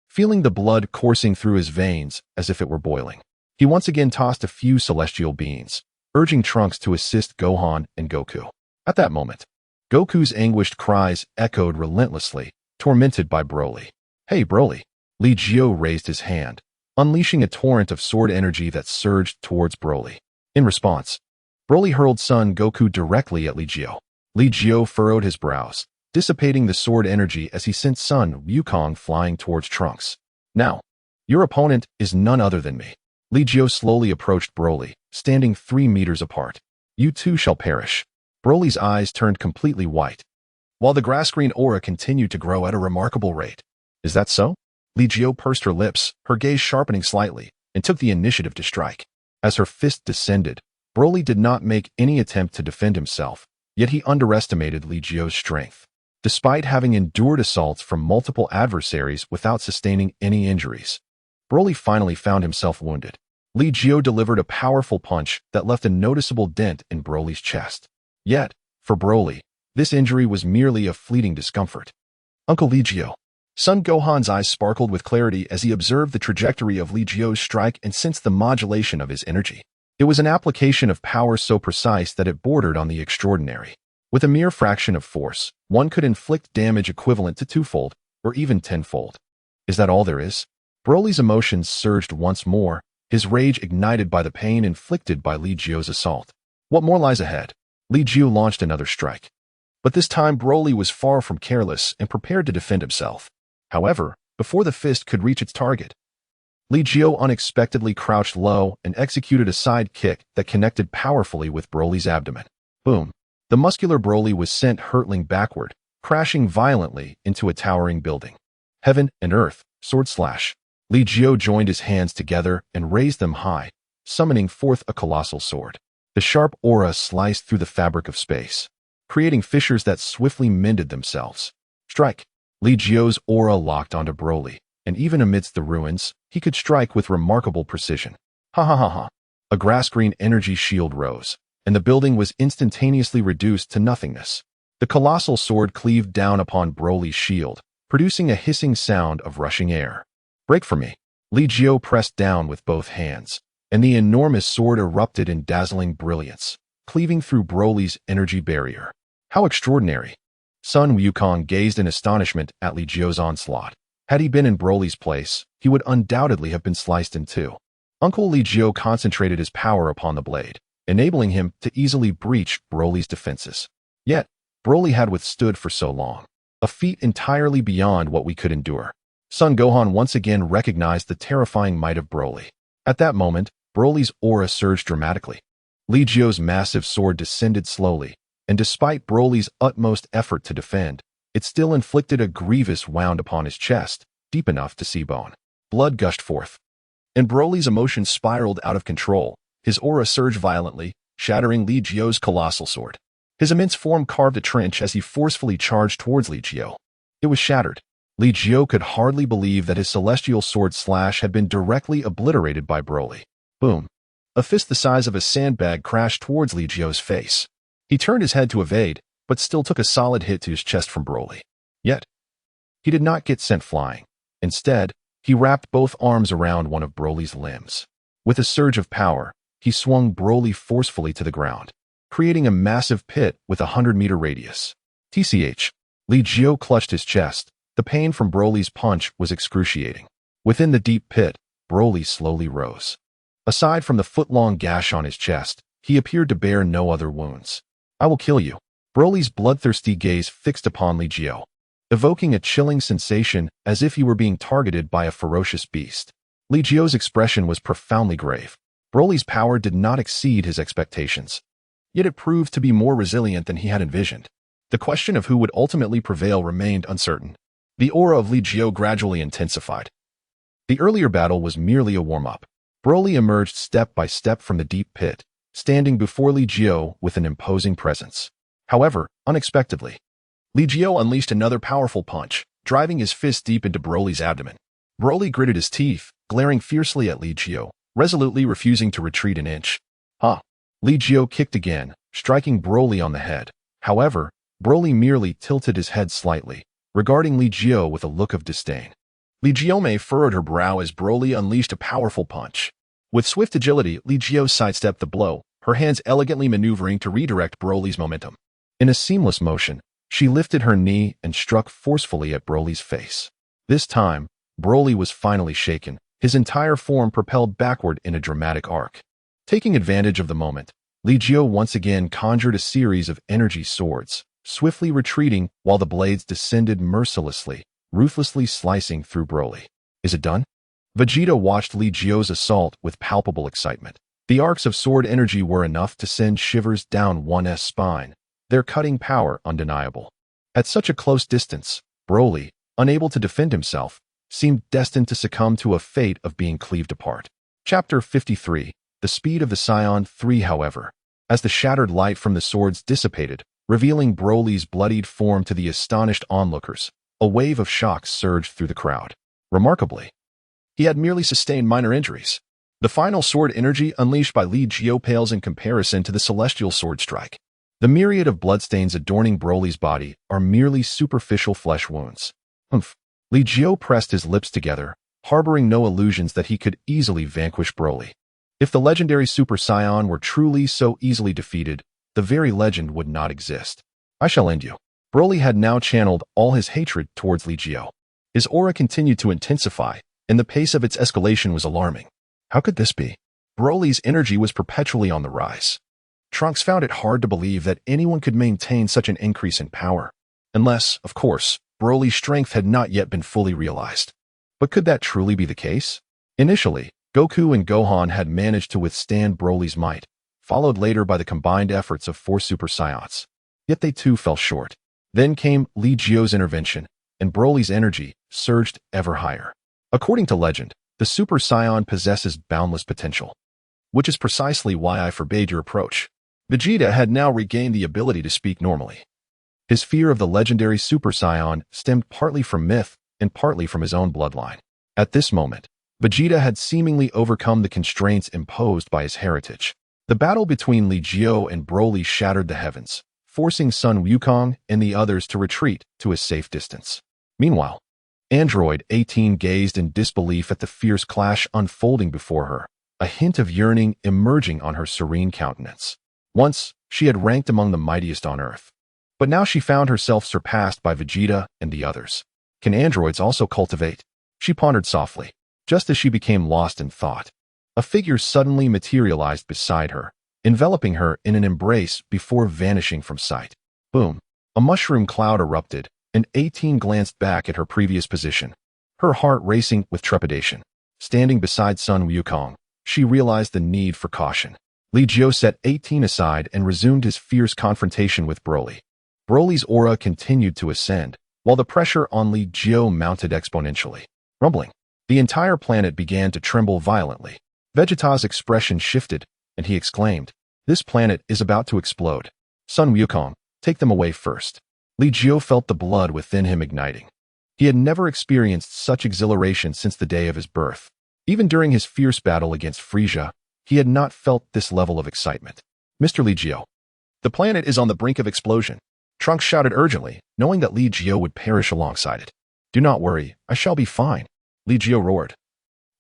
feeling the blood coursing through his veins as if it were boiling. He once again tossed a few celestial beans, urging Trunks to assist Gohan and Goku. At that moment, Goku's anguished cries echoed relentlessly, tormented by Broly. Hey Broly! Li Jiu raised his hand, unleashing a torrent of sword energy that surged towards Broly. In response, Broly hurled son Goku directly at Li Jiu. Li Jiu furrowed his brows, dissipating the sword energy as he sent son Wukong flying towards Trunks. Now, your opponent is none other than me. Li Jiu slowly approached Broly, standing 3 meters apart. You too shall perish. Broly's eyes turned completely white, while the grass-green aura continued to grow at a remarkable rate. Is that so? Li Jiu pursed her lips, her gaze sharpening slightly, and took the initiative to strike. As her fist descended, Broly did not make any attempt to defend himself, yet he underestimated Li Jiu's strength. Despite having endured assaults from multiple adversaries without sustaining any injuries, Broly finally found himself wounded. Li Jiu delivered a powerful punch that left a noticeable dent in Broly's chest. Yet, for Broly, this injury was merely a fleeting discomfort. Uncle Li Jiu. Son Gohan's eyes sparkled with clarity as he observed the trajectory of Li Jiu's strike and sensed the modulation of his energy. It was an application of power so precise that it bordered on the extraordinary. With a mere fraction of force, one could inflict damage equivalent to twofold, or even tenfold. Is that all there is? Broly's emotions surged once more, his rage ignited by the pain inflicted by Li Jiu's assault. What more lies ahead? Li Jiu launched another strike. But this time Broly was far from careless and prepared to defend himself. However, before the fist could reach its target, Li Jiu unexpectedly crouched low and executed a side kick that connected powerfully with Broly's abdomen. Boom! The muscular Broly was sent hurtling backward, crashing violently into a towering building. Heaven and earth, sword slash. Li Jiu joined his hands together and raised them high, summoning forth a colossal sword. The sharp aura sliced through the fabric of space, creating fissures that swiftly mended themselves. Strike! Li Jiu's aura locked onto Broly, and even amidst the ruins, he could strike with remarkable precision. Ha ha ha ha! A grass-green energy shield rose, and the building was instantaneously reduced to nothingness. The colossal sword cleaved down upon Broly's shield, producing a hissing sound of rushing air. Break for me! Li Jiu pressed down with both hands, and the enormous sword erupted in dazzling brilliance, cleaving through Broly's energy barrier. How extraordinary! Sun Wukong gazed in astonishment at Li Jiu's onslaught. Had he been in Broly's place, he would undoubtedly have been sliced in two. Uncle Li Jiu concentrated his power upon the blade, enabling him to easily breach Broly's defenses. Yet, Broly had withstood for so long, a feat entirely beyond what we could endure. Son Gohan once again recognized the terrifying might of Broly. At that moment, Broly's aura surged dramatically. Li Jiu's massive sword descended slowly, and despite Broly's utmost effort to defend, it still inflicted a grievous wound upon his chest, deep enough to see bone. Blood gushed forth, and Broly's emotions spiraled out of control. His aura surged violently, shattering Li Jiu's colossal sword. His immense form carved a trench as he forcefully charged towards Li Jiu. It was shattered. Li Jiu could hardly believe that his celestial sword slash had been directly obliterated by Broly. Boom! A fist the size of a sandbag crashed towards Li Jiu's face. He turned his head to evade, but still took a solid hit to his chest from Broly. Yet, he did not get sent flying. Instead, he wrapped both arms around one of Broly's limbs. With a surge of power, he swung Broly forcefully to the ground, creating a massive pit with a 100-meter radius. TCH. Li Jiu clutched his chest. The pain from Broly's punch was excruciating. Within the deep pit, Broly slowly rose. Aside from the foot-long gash on his chest, he appeared to bear no other wounds. I will kill you. Broly's bloodthirsty gaze fixed upon Li Jiu, evoking a chilling sensation as if he were being targeted by a ferocious beast. Li Jiu's expression was profoundly grave. Broly's power did not exceed his expectations, yet it proved to be more resilient than he had envisioned. The question of who would ultimately prevail remained uncertain. The aura of Li Jiu gradually intensified. The earlier battle was merely a warm-up. Broly emerged step by step from the deep pit, standing before Li Jiu with an imposing presence. However, unexpectedly, Li Jiu unleashed another powerful punch, driving his fist deep into Broly's abdomen. Broly gritted his teeth, glaring fiercely at Li Jiu, resolutely refusing to retreat an inch. Li Jiu kicked again, striking Broly on the head. However, Broly merely tilted his head slightly, regarding Li Jiu with a look of disdain. Li Jiu furrowed her brow as Broly unleashed a powerful punch. With swift agility, Li Jiu sidestepped the blow, her hands elegantly maneuvering to redirect Broly's momentum. In a seamless motion, she lifted her knee and struck forcefully at Broly's face. This time, Broly was finally shaken, his entire form propelled backward in a dramatic arc. Taking advantage of the moment, Li Jiu once again conjured a series of energy swords, swiftly retreating while the blades descended mercilessly, ruthlessly slicing through Broly. Is it done? Vegeta watched Li Jiu's assault with palpable excitement. The arcs of sword energy were enough to send shivers down one's spine, their cutting power undeniable. At such a close distance, Broly, unable to defend himself, seemed destined to succumb to a fate of being cleaved apart. Chapter 53. The speed of the Scion 3. However, as the shattered light from the swords dissipated, revealing Broly's bloodied form to the astonished onlookers, a wave of shock surged through the crowd. Remarkably, he had merely sustained minor injuries. The final sword energy unleashed by Li Jiu pales in comparison to the celestial sword strike. The myriad of bloodstains adorning Broly's body are merely superficial flesh wounds. Li Jiu pressed his lips together, harboring no illusions that he could easily vanquish Broly. If the legendary Super Saiyan were truly so easily defeated, the very legend would not exist. I shall end you. Broly had now channeled all his hatred towards Li Jiu. His aura continued to intensify, and the pace of its escalation was alarming. How could this be? Broly's energy was perpetually on the rise. Trunks found it hard to believe that anyone could maintain such an increase in power. Unless, of course, Broly's strength had not yet been fully realized. But could that truly be the case? Initially, Goku and Gohan had managed to withstand Broly's might, followed later by the combined efforts of 4 Super Saiyans. Yet they too fell short. Then came Li Jiu's intervention, and Broly's energy surged ever higher. According to legend, the Super Saiyan possesses boundless potential, which is precisely why I forbade your approach. Vegeta had now regained the ability to speak normally. His fear of the legendary Super Saiyan stemmed partly from myth and partly from his own bloodline. At this moment, Vegeta had seemingly overcome the constraints imposed by his heritage. The battle between Li Jiu and Broly shattered the heavens, forcing Sun Wukong and the others to retreat to a safe distance. Meanwhile, Android 18 gazed in disbelief at the fierce clash unfolding before her, a hint of yearning emerging on her serene countenance. Once, she had ranked among the mightiest on Earth. But now she found herself surpassed by Vegeta and the others. Can androids also cultivate? She pondered softly. Just as she became lost in thought, a figure suddenly materialized beside her, enveloping her in an embrace before vanishing from sight. Boom! A mushroom cloud erupted, and 18 glanced back at her previous position, her heart racing with trepidation. Standing beside Sun Wukong, she realized the need for caution. Li Jiu set 18 aside and resumed his fierce confrontation with Broly. Broly's aura continued to ascend, while the pressure on Li Jiu mounted exponentially. Rumbling, the entire planet began to tremble violently. Vegeta's expression shifted, and he exclaimed, "This planet is about to explode. Sun Wukong, take them away first." Li Jiu felt the blood within him igniting. He had never experienced such exhilaration since the day of his birth. Even during his fierce battle against Frieza, he had not felt this level of excitement. "Mr. Li Jiu, the planet is on the brink of explosion," Trunks shouted urgently, knowing that Li Jiu would perish alongside it. "Do not worry, I shall be fine," Li Jiu roared,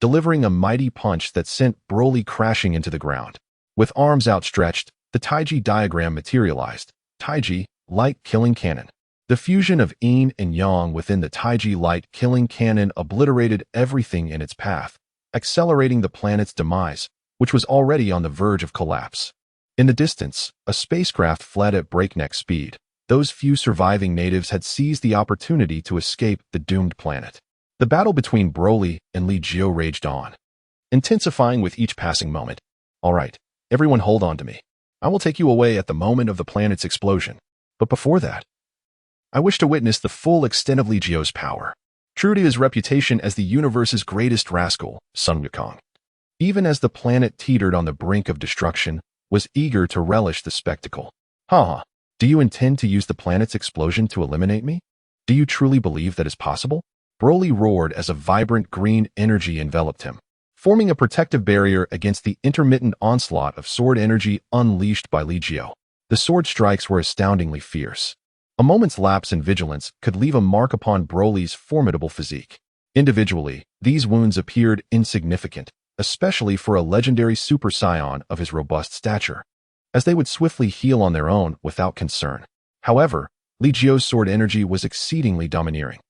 delivering a mighty punch that sent Broly crashing into the ground. With arms outstretched, the Taiji diagram materialized. Taiji, light-killing cannon. The fusion of yin and yang within the Taiji light-killing cannon obliterated everything in its path, accelerating the planet's demise, which was already on the verge of collapse. In the distance, a spacecraft fled at breakneck speed. Those few surviving natives had seized the opportunity to escape the doomed planet. The battle between Broly and Li Jiu raged on, intensifying with each passing moment. "All right, everyone hold on to me. I will take you away at the moment of the planet's explosion. But before that, I wish to witness the full extent of Li Jiu's power." True to his reputation as the universe's greatest rascal, Sun Wukong, even as the planet teetered on the brink of destruction, was eager to relish the spectacle. "Ha! Do you intend to use the planet's explosion to eliminate me? Do you truly believe that is possible?" Broly roared as a vibrant green energy enveloped him, forming a protective barrier against the intermittent onslaught of sword energy unleashed by Li Jiu. The sword strikes were astoundingly fierce. A moment's lapse in vigilance could leave a mark upon Broly's formidable physique. Individually, these wounds appeared insignificant, especially for a legendary Super Saiyan of his robust stature, as they would swiftly heal on their own without concern. However, Li Jiu's sword energy was exceedingly domineering.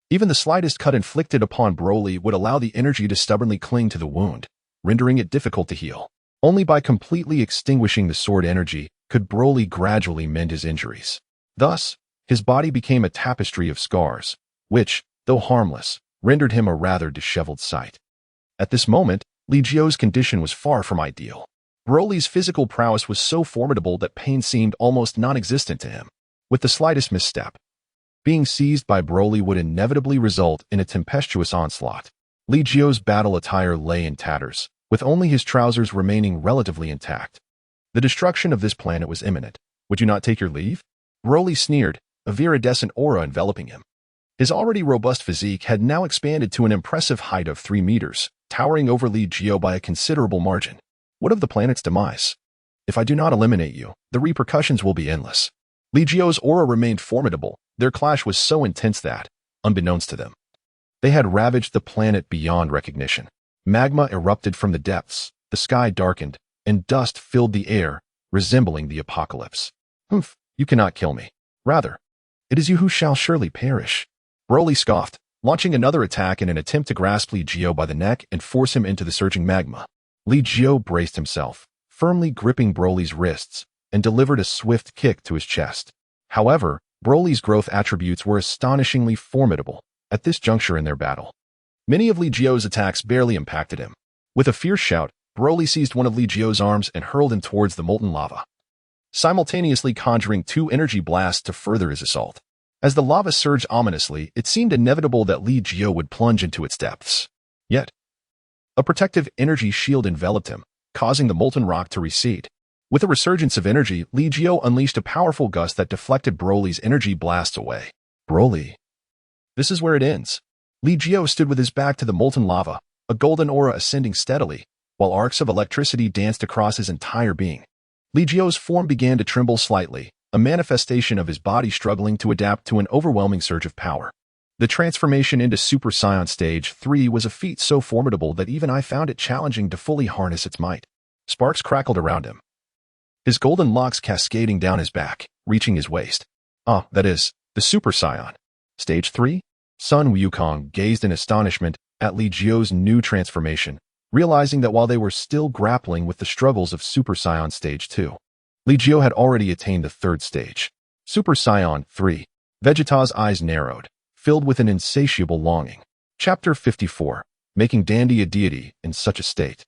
Even the slightest cut inflicted upon Broly would allow the energy to stubbornly cling to the wound, rendering it difficult to heal. Only by completely extinguishing the sword energy could Broly gradually mend his injuries. Thus, his body became a tapestry of scars, which, though harmless, rendered him a rather disheveled sight. At this moment, Li Jiu's condition was far from ideal. Broly's physical prowess was so formidable that pain seemed almost non-existent to him. With the slightest misstep, being seized by Broly would inevitably result in a tempestuous onslaught. Li Jiu's battle attire lay in tatters, with only his trousers remaining relatively intact. The destruction of this planet was imminent. "Would you not take your leave?" Broly sneered, a viridescent aura enveloping him. His already robust physique had now expanded to an impressive height of 3 meters, towering over Li Jiu by a considerable margin. "What of the planet's demise? If I do not eliminate you, the repercussions will be endless." Li Jiu's aura remained formidable. Their clash was so intense that, unbeknownst to them, they had ravaged the planet beyond recognition. Magma erupted from the depths, the sky darkened, and dust filled the air, resembling the apocalypse. "Humph, you cannot kill me. Rather, it is you who shall surely perish." Broly scoffed, launching another attack in an attempt to grasp Li Jiu by the neck and force him into the surging magma. Li Jiu braced himself, firmly gripping Broly's wrists, and delivered a swift kick to his chest. However, Broly's growth attributes were astonishingly formidable at this juncture in their battle. Many of Li Jiu's attacks barely impacted him. With a fierce shout, Broly seized one of Li Jiu's arms and hurled him towards the molten lava, simultaneously conjuring 2 energy blasts to further his assault. As the lava surged ominously, it seemed inevitable that Li Jiu would plunge into its depths. Yet, a protective energy shield enveloped him, causing the molten rock to recede. With a resurgence of energy, Li Jiu unleashed a powerful gust that deflected Broly's energy blasts away. Broly. This is where it ends. Li Jiu stood with his back to the molten lava, a golden aura ascending steadily, while arcs of electricity danced across his entire being. Li Jiu's form began to tremble slightly, a manifestation of his body struggling to adapt to an overwhelming surge of power. The transformation into Super Saiyan Stage 3 was a feat so formidable that even I found it challenging to fully harness its might. Sparks crackled around him, his golden locks cascading down his back, reaching his waist. That is, the Super Saiyan. Stage 3? Sun Wukong gazed in astonishment at Li Jiu's new transformation, realizing that while they were still grappling with the struggles of Super Saiyan Stage 2, Li Jiu had already attained the 3rd stage. Super Saiyan 3. Vegeta's eyes narrowed, filled with an insatiable longing. Chapter 54. Making Dandy a deity in such a state.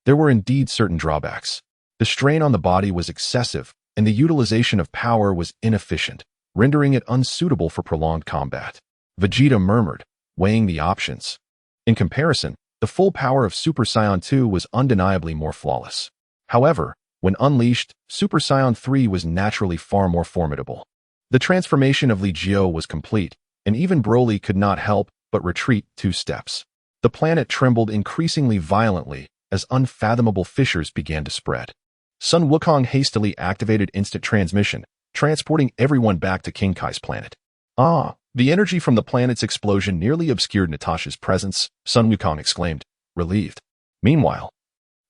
There were indeed certain drawbacks. The strain on the body was excessive, and the utilization of power was inefficient, rendering it unsuitable for prolonged combat. Vegeta murmured, weighing the options. In comparison, the full power of Super Saiyan 2 was undeniably more flawless. However, when unleashed, Super Saiyan 3 was naturally far more formidable. The transformation of Li Jiu was complete, and even Broly could not help but retreat 2 steps. The planet trembled increasingly violently as unfathomable fissures began to spread. Sun Wukong hastily activated instant transmission, transporting everyone back to King Kai's planet. The energy from the planet's explosion nearly obscured Natasha's presence, Sun Wukong exclaimed, relieved. Meanwhile,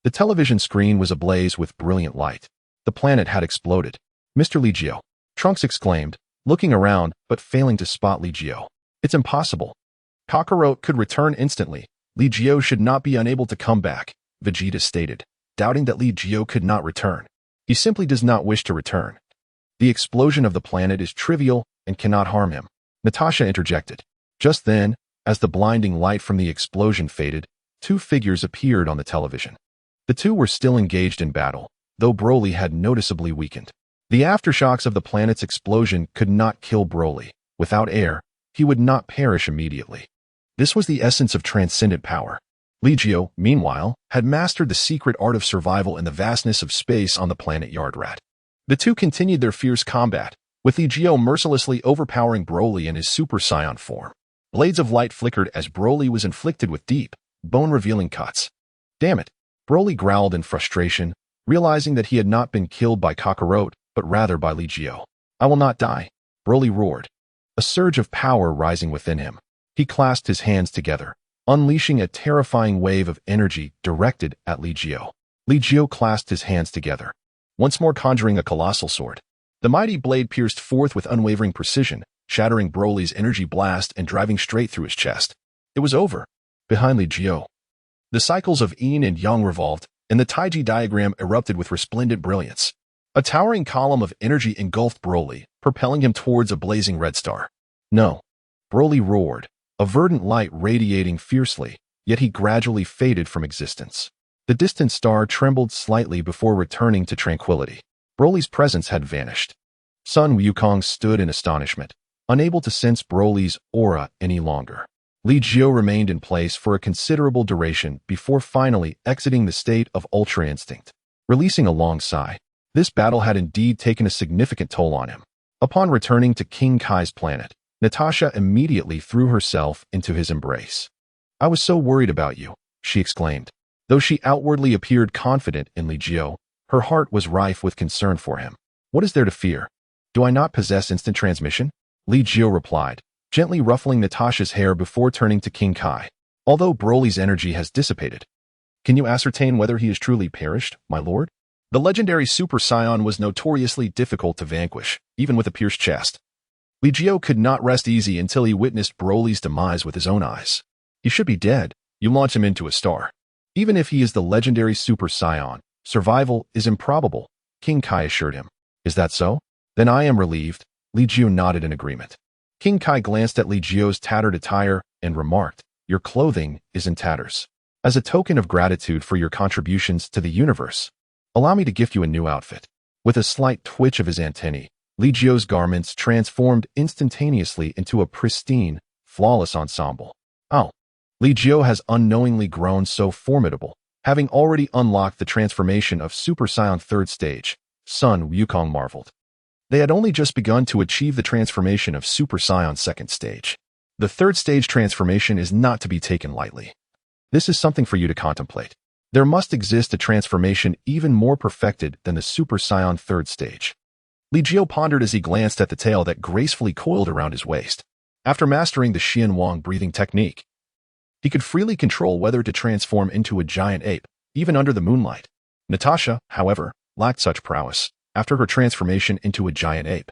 the television screen was ablaze with brilliant light. The planet had exploded. Mr. Li Jiu, Trunks exclaimed, looking around but failing to spot Li Jiu. It's impossible. Kakarot could return instantly. Li Jiu should not be unable to come back, Vegeta stated, doubting that Li Jiu could not return. He simply does not wish to return. The explosion of the planet is trivial and cannot harm him, Natasha interjected. Just then, as the blinding light from the explosion faded, 2 figures appeared on the television. The 2 were still engaged in battle, though Broly had noticeably weakened. The aftershocks of the planet's explosion could not kill Broly. Without air, he would not perish immediately. This was the essence of transcendent power. Li Jiu, meanwhile, had mastered the secret art of survival in the vastness of space on the planet Yardrat. The 2 continued their fierce combat, with Li Jiu mercilessly overpowering Broly in his Super Saiyan form. Blades of light flickered as Broly was inflicted with deep, bone-revealing cuts. Damn it, Broly growled in frustration, realizing that he had not been killed by Kakarot, but rather by Li Jiu. I will not die, Broly roared, a surge of power rising within him. He clasped his hands together, unleashing a terrifying wave of energy directed at Li Jiu. Li Jiu clasped his hands together, once more conjuring a colossal sword. The mighty blade pierced forth with unwavering precision, shattering Broly's energy blast and driving straight through his chest. It was over. Behind Li Jiu, the cycles of yin and yang revolved, and the Taiji diagram erupted with resplendent brilliance. A towering column of energy engulfed Broly, propelling him towards a blazing red star. No, Broly roared, a verdant light radiating fiercely, yet he gradually faded from existence. The distant star trembled slightly before returning to tranquility. Broly's presence had vanished. Sun Wukong stood in astonishment, unable to sense Broly's aura any longer. Li Jiu remained in place for a considerable duration before finally exiting the state of Ultra Instinct, releasing a long sigh. This battle had indeed taken a significant toll on him. Upon returning to King Kai's planet, Natasha immediately threw herself into his embrace. I was so worried about you, she exclaimed. Though she outwardly appeared confident in Li Jiu, her heart was rife with concern for him. What is there to fear? Do I not possess instant transmission? Li Jiu replied, gently ruffling Natasha's hair before turning to King Kai. Although Broly's energy has dissipated, can you ascertain whether he is truly perished, my lord? The legendary Super Saiyan was notoriously difficult to vanquish, even with a pierced chest. Li Jiu could not rest easy until he witnessed Broly's demise with his own eyes. He should be dead. You launch him into a star. Even if he is the legendary Super Saiyan, survival is improbable, King Kai assured him. Is that so? Then I am relieved. Li Jiu nodded in agreement. King Kai glanced at Li Jiu's tattered attire and remarked, your clothing is in tatters. As a token of gratitude for your contributions to the universe, allow me to gift you a new outfit. With a slight twitch of his antennae, Li Jiu's garments transformed instantaneously into a pristine, flawless ensemble. Oh, Li Jiu has unknowingly grown so formidable, having already unlocked the transformation of Super Saiyan 3rd stage, Sun Wukong marveled. They had only just begun to achieve the transformation of Super Saiyan 2nd stage. The 3rd stage transformation is not to be taken lightly. This is something for you to contemplate. There must exist a transformation even more perfected than the Super Saiyan 3rd stage. Li Jiu pondered as he glanced at the tail that gracefully coiled around his waist. After mastering the Huang Breath Technique, he could freely control whether to transform into a giant ape, even under the moonlight. Natasha, however, lacked such prowess. After her transformation into a giant ape,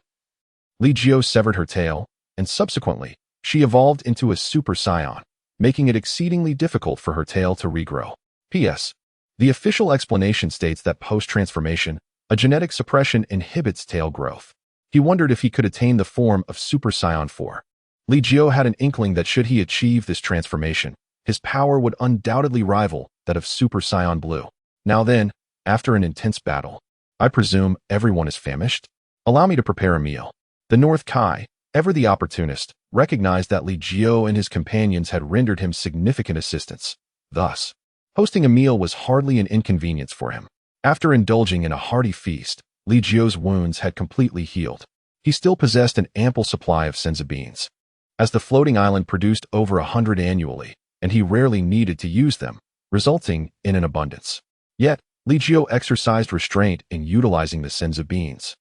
Li Jiu severed her tail, and subsequently, she evolved into a Super Saiyan, making it exceedingly difficult for her tail to regrow. P.S. The official explanation states that post-transformation, a genetic suppression inhibits tail growth. He wondered if he could attain the form of Super Saiyan 4. Li Jiu had an inkling that should he achieve this transformation, his power would undoubtedly rival that of Super Saiyan Blue. Now then, after an intense battle, I presume everyone is famished? Allow me to prepare a meal. The North Kai, ever the opportunist, recognized that Li Jiu and his companions had rendered him significant assistance. Thus, hosting a meal was hardly an inconvenience for him. After indulging in a hearty feast, Li Jiu's wounds had completely healed. He still possessed an ample supply of senza beans, as the floating island produced over 100 annually, and he rarely needed to use them, resulting in an abundance. Yet, Li Jiu exercised restraint in utilizing the senza beans,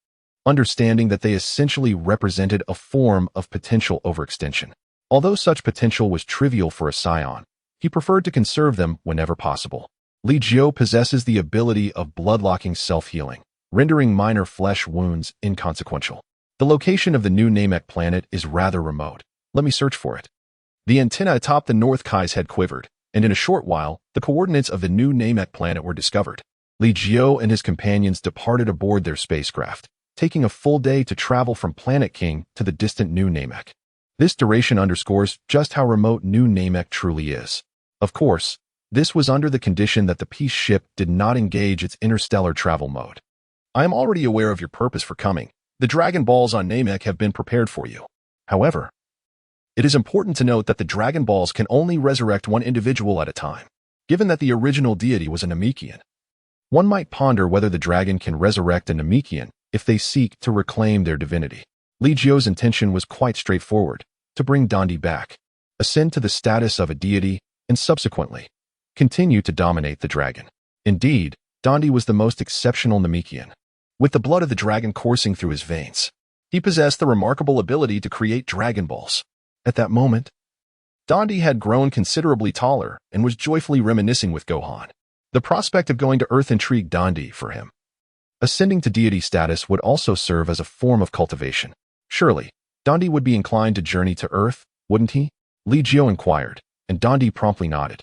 understanding that they essentially represented a form of potential overextension. Although such potential was trivial for a Scion, he preferred to conserve them whenever possible. Li Jiu possesses the ability of bloodlocking self-healing, rendering minor flesh wounds inconsequential. The location of the new Namek planet is rather remote. Let me search for it. The antenna atop the North Kai's head quivered, and in a short while, the coordinates of the new Namek planet were discovered. Li Jiu and his companions departed aboard their spacecraft, taking a full day to travel from Planet King to the distant new Namek. This duration underscores just how remote new Namek truly is. Of course, this was under the condition that the peace ship did not engage its interstellar travel mode. I am already aware of your purpose for coming. The Dragon Balls on Namek have been prepared for you. However, it is important to note that the Dragon Balls can only resurrect one individual at a time. Given that the original deity was a Namekian, one might ponder whether the dragon can resurrect a Namekian if they seek to reclaim their divinity. Li Jiu's intention was quite straightforward, to bring Dandi back, ascend to the status of a deity, and subsequently, continue to dominate the dragon. Indeed, Dandi was the most exceptional Namekian. With the blood of the dragon coursing through his veins, he possessed the remarkable ability to create Dragon Balls. At that moment, Dandi had grown considerably taller and was joyfully reminiscing with Gohan. The prospect of going to Earth intrigued Dandi for him. Ascending to deity status would also serve as a form of cultivation. Surely, Dandi would be inclined to journey to Earth, wouldn't he? Li Jiu inquired, and Dandi promptly nodded.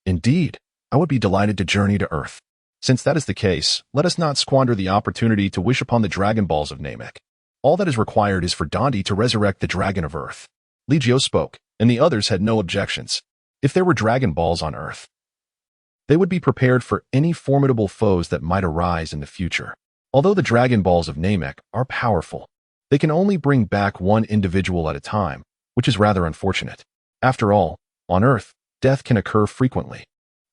Indeed, I would be delighted to journey to Earth. Since that is the case, let us not squander the opportunity to wish upon the Dragon Balls of Namek. All that is required is for Dandi to resurrect the Dragon of Earth. Li Jiu spoke, and the others had no objections. If there were Dragon Balls on Earth, they would be prepared for any formidable foes that might arise in the future. Although the Dragon Balls of Namek are powerful, they can only bring back one individual at a time, which is rather unfortunate. After all, on Earth, death can occur frequently,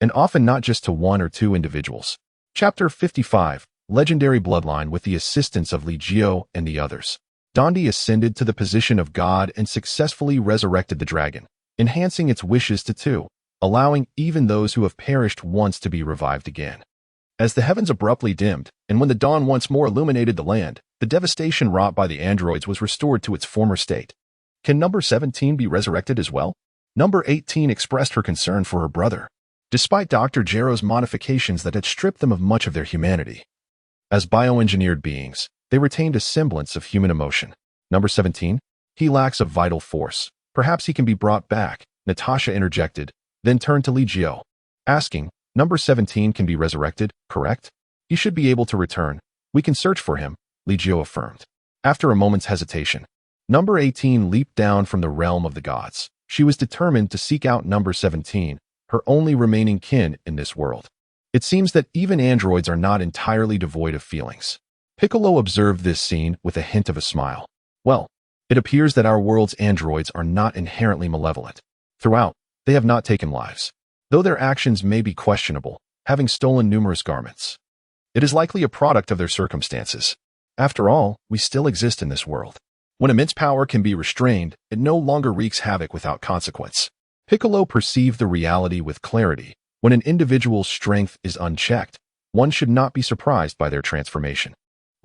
and often not just to one or two individuals. Chapter 55, Legendary Bloodline. With the assistance of Li Jiu and the others, Dandi ascended to the position of God and successfully resurrected the dragon, enhancing its wishes to two, allowing even those who have perished once to be revived again. As the heavens abruptly dimmed, and when the dawn once more illuminated the land, the devastation wrought by the androids was restored to its former state. Can number 17 be resurrected as well? Number 18 expressed her concern for her brother, despite Dr. Gero's modifications that had stripped them of much of their humanity. As bioengineered beings, they retained a semblance of human emotion. Number 17? He lacks a vital force. Perhaps he can be brought back, Natasha interjected, then turned to Li Jiu, asking, Number 17 can be resurrected, correct? He should be able to return. We can search for him, Li Jiu affirmed. After a moment's hesitation, Number 18 leaped down from the realm of the gods. She was determined to seek out Number 17, her only remaining kin in this world. It seems that even androids are not entirely devoid of feelings. Piccolo observed this scene with a hint of a smile. Well, it appears that our world's androids are not inherently malevolent. Throughout, they have not taken lives, though their actions may be questionable, having stolen numerous garments. It is likely a product of their circumstances. After all, we still exist in this world. When immense power can be restrained, it no longer wreaks havoc without consequence. Piccolo perceived the reality with clarity. When an individual's strength is unchecked, one should not be surprised by their transformation.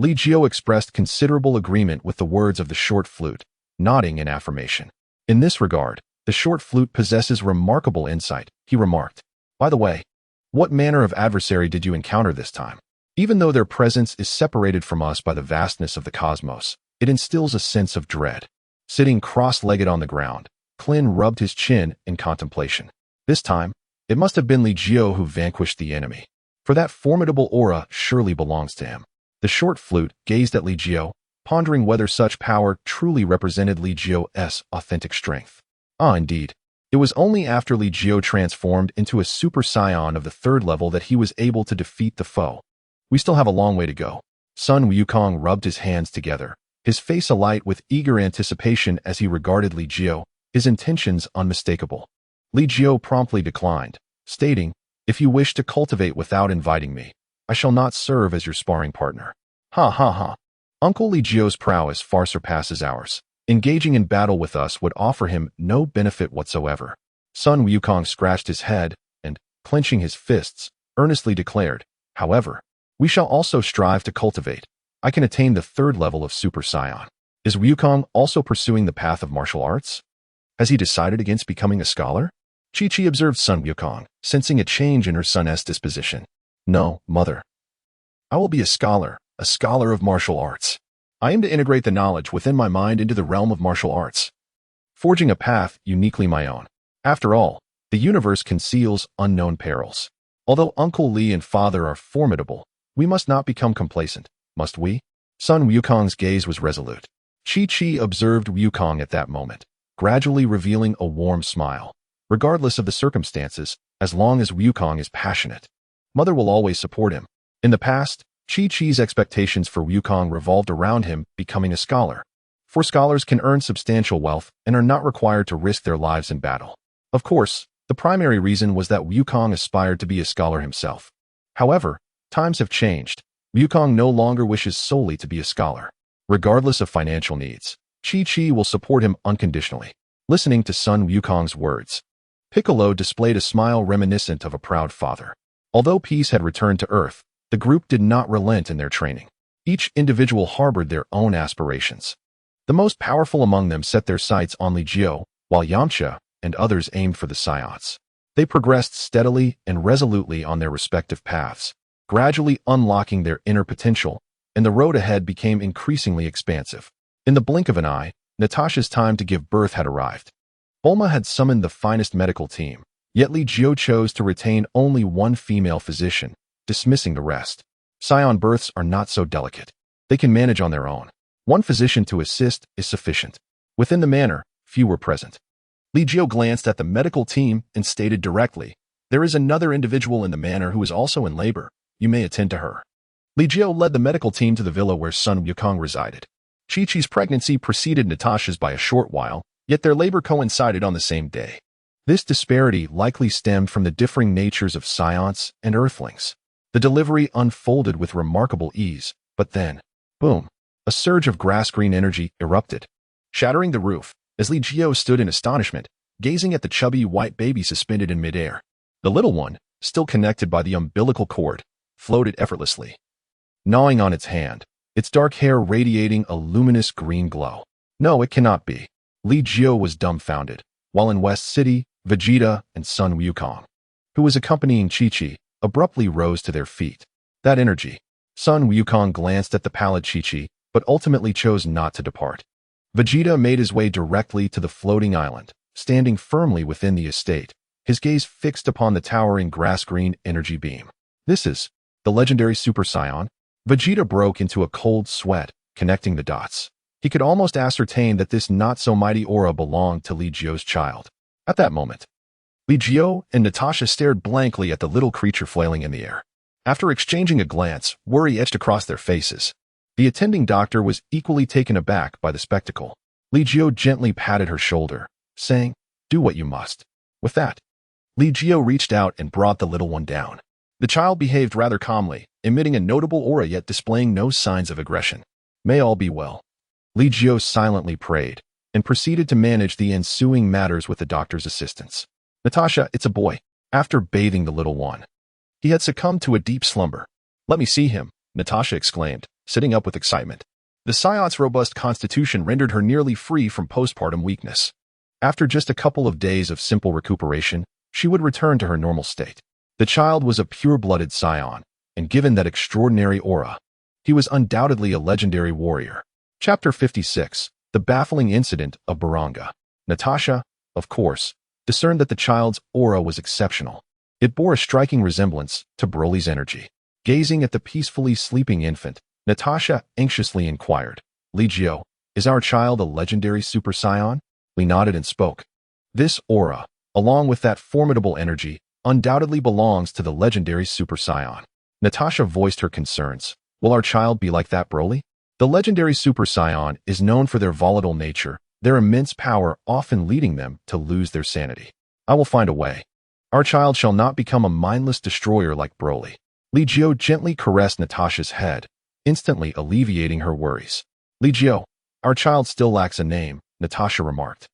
Li Jiu expressed considerable agreement with the words of the short flute, nodding in affirmation. In this regard, the short flute possesses remarkable insight, he remarked. By the way, what manner of adversary did you encounter this time? Even though their presence is separated from us by the vastness of the cosmos, it instills a sense of dread. Sitting cross-legged on the ground, Clin rubbed his chin in contemplation. This time, it must have been Li Jiu who vanquished the enemy, for that formidable aura surely belongs to him. The short flute gazed at Li Jiu, pondering whether such power truly represented Li Jiu's authentic strength. Ah, indeed. It was only after Li Jiu transformed into a Super Saiyan of the 3rd level that he was able to defeat the foe. We still have a long way to go. Sun Wukong rubbed his hands together, his face alight with eager anticipation as he regarded Li Jiu, his intentions unmistakable. Li Jiu promptly declined, stating, If you wish to cultivate without inviting me, I shall not serve as your sparring partner. Ha ha ha. Uncle Li Jiu's prowess far surpasses ours. Engaging in battle with us would offer him no benefit whatsoever. Sun Wukong scratched his head and, clenching his fists, earnestly declared, However, we shall also strive to cultivate. I can attain the 3rd level of Super Saiyan. Is Wukong also pursuing the path of martial arts? Has he decided against becoming a scholar? Chi-Chi observed Sun Wukong, sensing a change in her son's disposition. No, mother. I will be a scholar of martial arts. I aim to integrate the knowledge within my mind into the realm of martial arts, forging a path uniquely my own. After all, the universe conceals unknown perils. Although Uncle Li and Father are formidable, we must not become complacent, must we? Sun Wukong's gaze was resolute. Chi-Chi observed Wukong at that moment, gradually revealing a warm smile. Regardless of the circumstances, as long as Wukong is passionate, Mother will always support him. In the past, Chi-Chi's expectations for Wukong revolved around him becoming a scholar. For scholars can earn substantial wealth and are not required to risk their lives in battle. Of course, the primary reason was that Wukong aspired to be a scholar himself. However, times have changed. Wukong no longer wishes solely to be a scholar. Regardless of financial needs, Chi-Chi will support him unconditionally. Listening to Sun Wukong's words, Piccolo displayed a smile reminiscent of a proud father. Although peace had returned to Earth, the group did not relent in their training. Each individual harbored their own aspirations. The most powerful among them set their sights on Li Jiu, while Yamcha and others aimed for the Saiyans. They progressed steadily and resolutely on their respective paths, gradually unlocking their inner potential, and the road ahead became increasingly expansive. In the blink of an eye, Natasha's time to give birth had arrived. Bulma had summoned the finest medical team, yet Li Jiu chose to retain only one female physician, dismissing the rest. Scion births are not so delicate. They can manage on their own. One physician to assist is sufficient. Within the manor, few were present. Li Jiu glanced at the medical team and stated directly, There is another individual in the manor who is also in labor. You may attend to her. Li Jiu led the medical team to the villa where Sun Wukong resided. Chi-Chi's pregnancy preceded Natasha's by a short while, yet their labor coincided on the same day. This disparity likely stemmed from the differing natures of Saiyans and Earthlings. The delivery unfolded with remarkable ease, but then, boom, a surge of grass-green energy erupted, shattering the roof, as Li Jiu stood in astonishment, gazing at the chubby white baby suspended in midair. The little one, still connected by the umbilical cord, floated effortlessly, gnawing on its hand, its dark hair radiating a luminous green glow. No, it cannot be. Li Jiu was dumbfounded, while in West City, Vegeta and Sun Wukong, who was accompanying Chi-Chi, abruptly rose to their feet. That energy. Sun Wukong glanced at the pallid Chi-Chi, but ultimately chose not to depart. Vegeta made his way directly to the floating island, standing firmly within the estate, his gaze fixed upon the towering grass-green energy beam. This is the legendary Super Saiyan. Vegeta broke into a cold sweat, connecting the dots. He could almost ascertain that this not-so-mighty aura belonged to Li Jiu's child. At that moment, Li Jiu and Natasha stared blankly at the little creature flailing in the air. After exchanging a glance, worry etched across their faces. The attending doctor was equally taken aback by the spectacle. Li Jiu gently patted her shoulder, saying, "Do what you must." With that, Li Jiu reached out and brought the little one down. The child behaved rather calmly, emitting a notable aura yet displaying no signs of aggression. "May all be well." Li Jiu silently prayed, and proceeded to manage the ensuing matters with the doctor's assistance. "Natasha, it's a boy." After bathing the little one, he had succumbed to a deep slumber. "Let me see him," Natasha exclaimed, sitting up with excitement. The Scion's robust constitution rendered her nearly free from postpartum weakness. After just a couple of days of simple recuperation, she would return to her normal state. The child was a pure-blooded Scion, and given that extraordinary aura, he was undoubtedly a legendary warrior. Chapter 56, The Baffling Incident of Baranga. Natasha, of course, discerned that the child's aura was exceptional. It bore a striking resemblance to Broly's energy. Gazing at the peacefully sleeping infant, Natasha anxiously inquired, "Li Jiu, is our child a legendary Super Saiyan?" Li nodded and spoke. "This aura, along with that formidable energy, undoubtedly belongs to the legendary Super Saiyan." Natasha voiced her concerns. "Will our child be like that Broly?" The legendary Super Saiyan is known for their volatile nature, their immense power often leading them to lose their sanity. "I will find a way. Our child shall not become a mindless destroyer like Broly." Li Jiu gently caressed Natasha's head, instantly alleviating her worries. "Li Jiu, our child still lacks a name," Natasha remarked,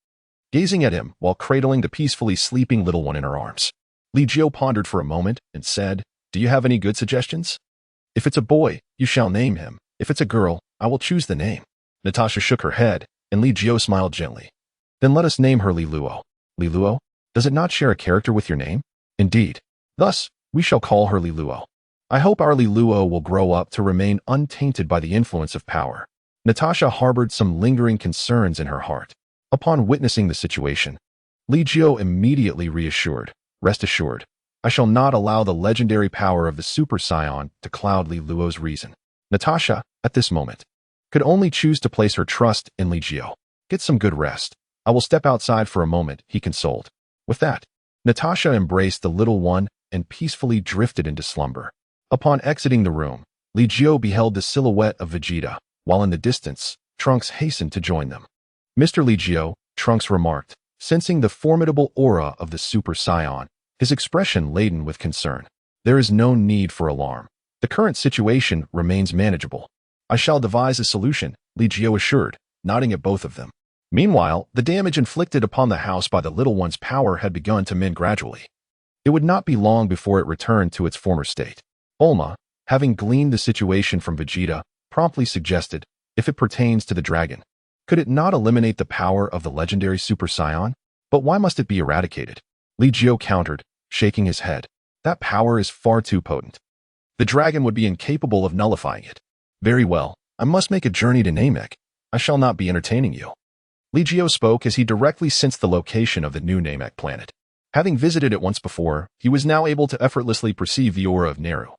gazing at him while cradling the peacefully sleeping little one in her arms. Li Jiu pondered for a moment and said, "Do you have any good suggestions?" "If it's a boy, you shall name him. If it's a girl, I will choose the name." Natasha shook her head, and Li Jiu smiled gently. "Then let us name her Li Luo." "Li Luo? Does it not share a character with your name?" "Indeed. Thus, we shall call her Li Luo. I hope our Li Luo will grow up to remain untainted by the influence of power." Natasha harbored some lingering concerns in her heart. Upon witnessing the situation, Li Jiu immediately reassured, "Rest assured, I shall not allow the legendary power of the Super Saiyan to cloud Li Luo's reason." Natasha, at this moment, could only choose to place her trust in Li Jiu. "Get some good rest. I will step outside for a moment," he consoled. With that, Natasha embraced the little one and peacefully drifted into slumber. Upon exiting the room, Li Jiu beheld the silhouette of Vegeta, while in the distance, Trunks hastened to join them. "Mr. Li Jiu," Trunks remarked, sensing the formidable aura of the Super Saiyan, his expression laden with concern. "There is no need for alarm. The current situation remains manageable." "I shall devise a solution," Li Jiu assured, nodding at both of them. Meanwhile, the damage inflicted upon the house by the little one's power had begun to mend gradually. It would not be long before it returned to its former state. Bulma, having gleaned the situation from Vegeta, promptly suggested, "If it pertains to the dragon, could it not eliminate the power of the legendary Super Saiyan? But why must it be eradicated?" Li Jiu countered, shaking his head. "That power is far too potent. The dragon would be incapable of nullifying it." "Very well, I must make a journey to Namek. I shall not be entertaining you." Li Jiu spoke as he directly sensed the location of the new Namek planet. Having visited it once before, he was now able to effortlessly perceive the aura of Neru,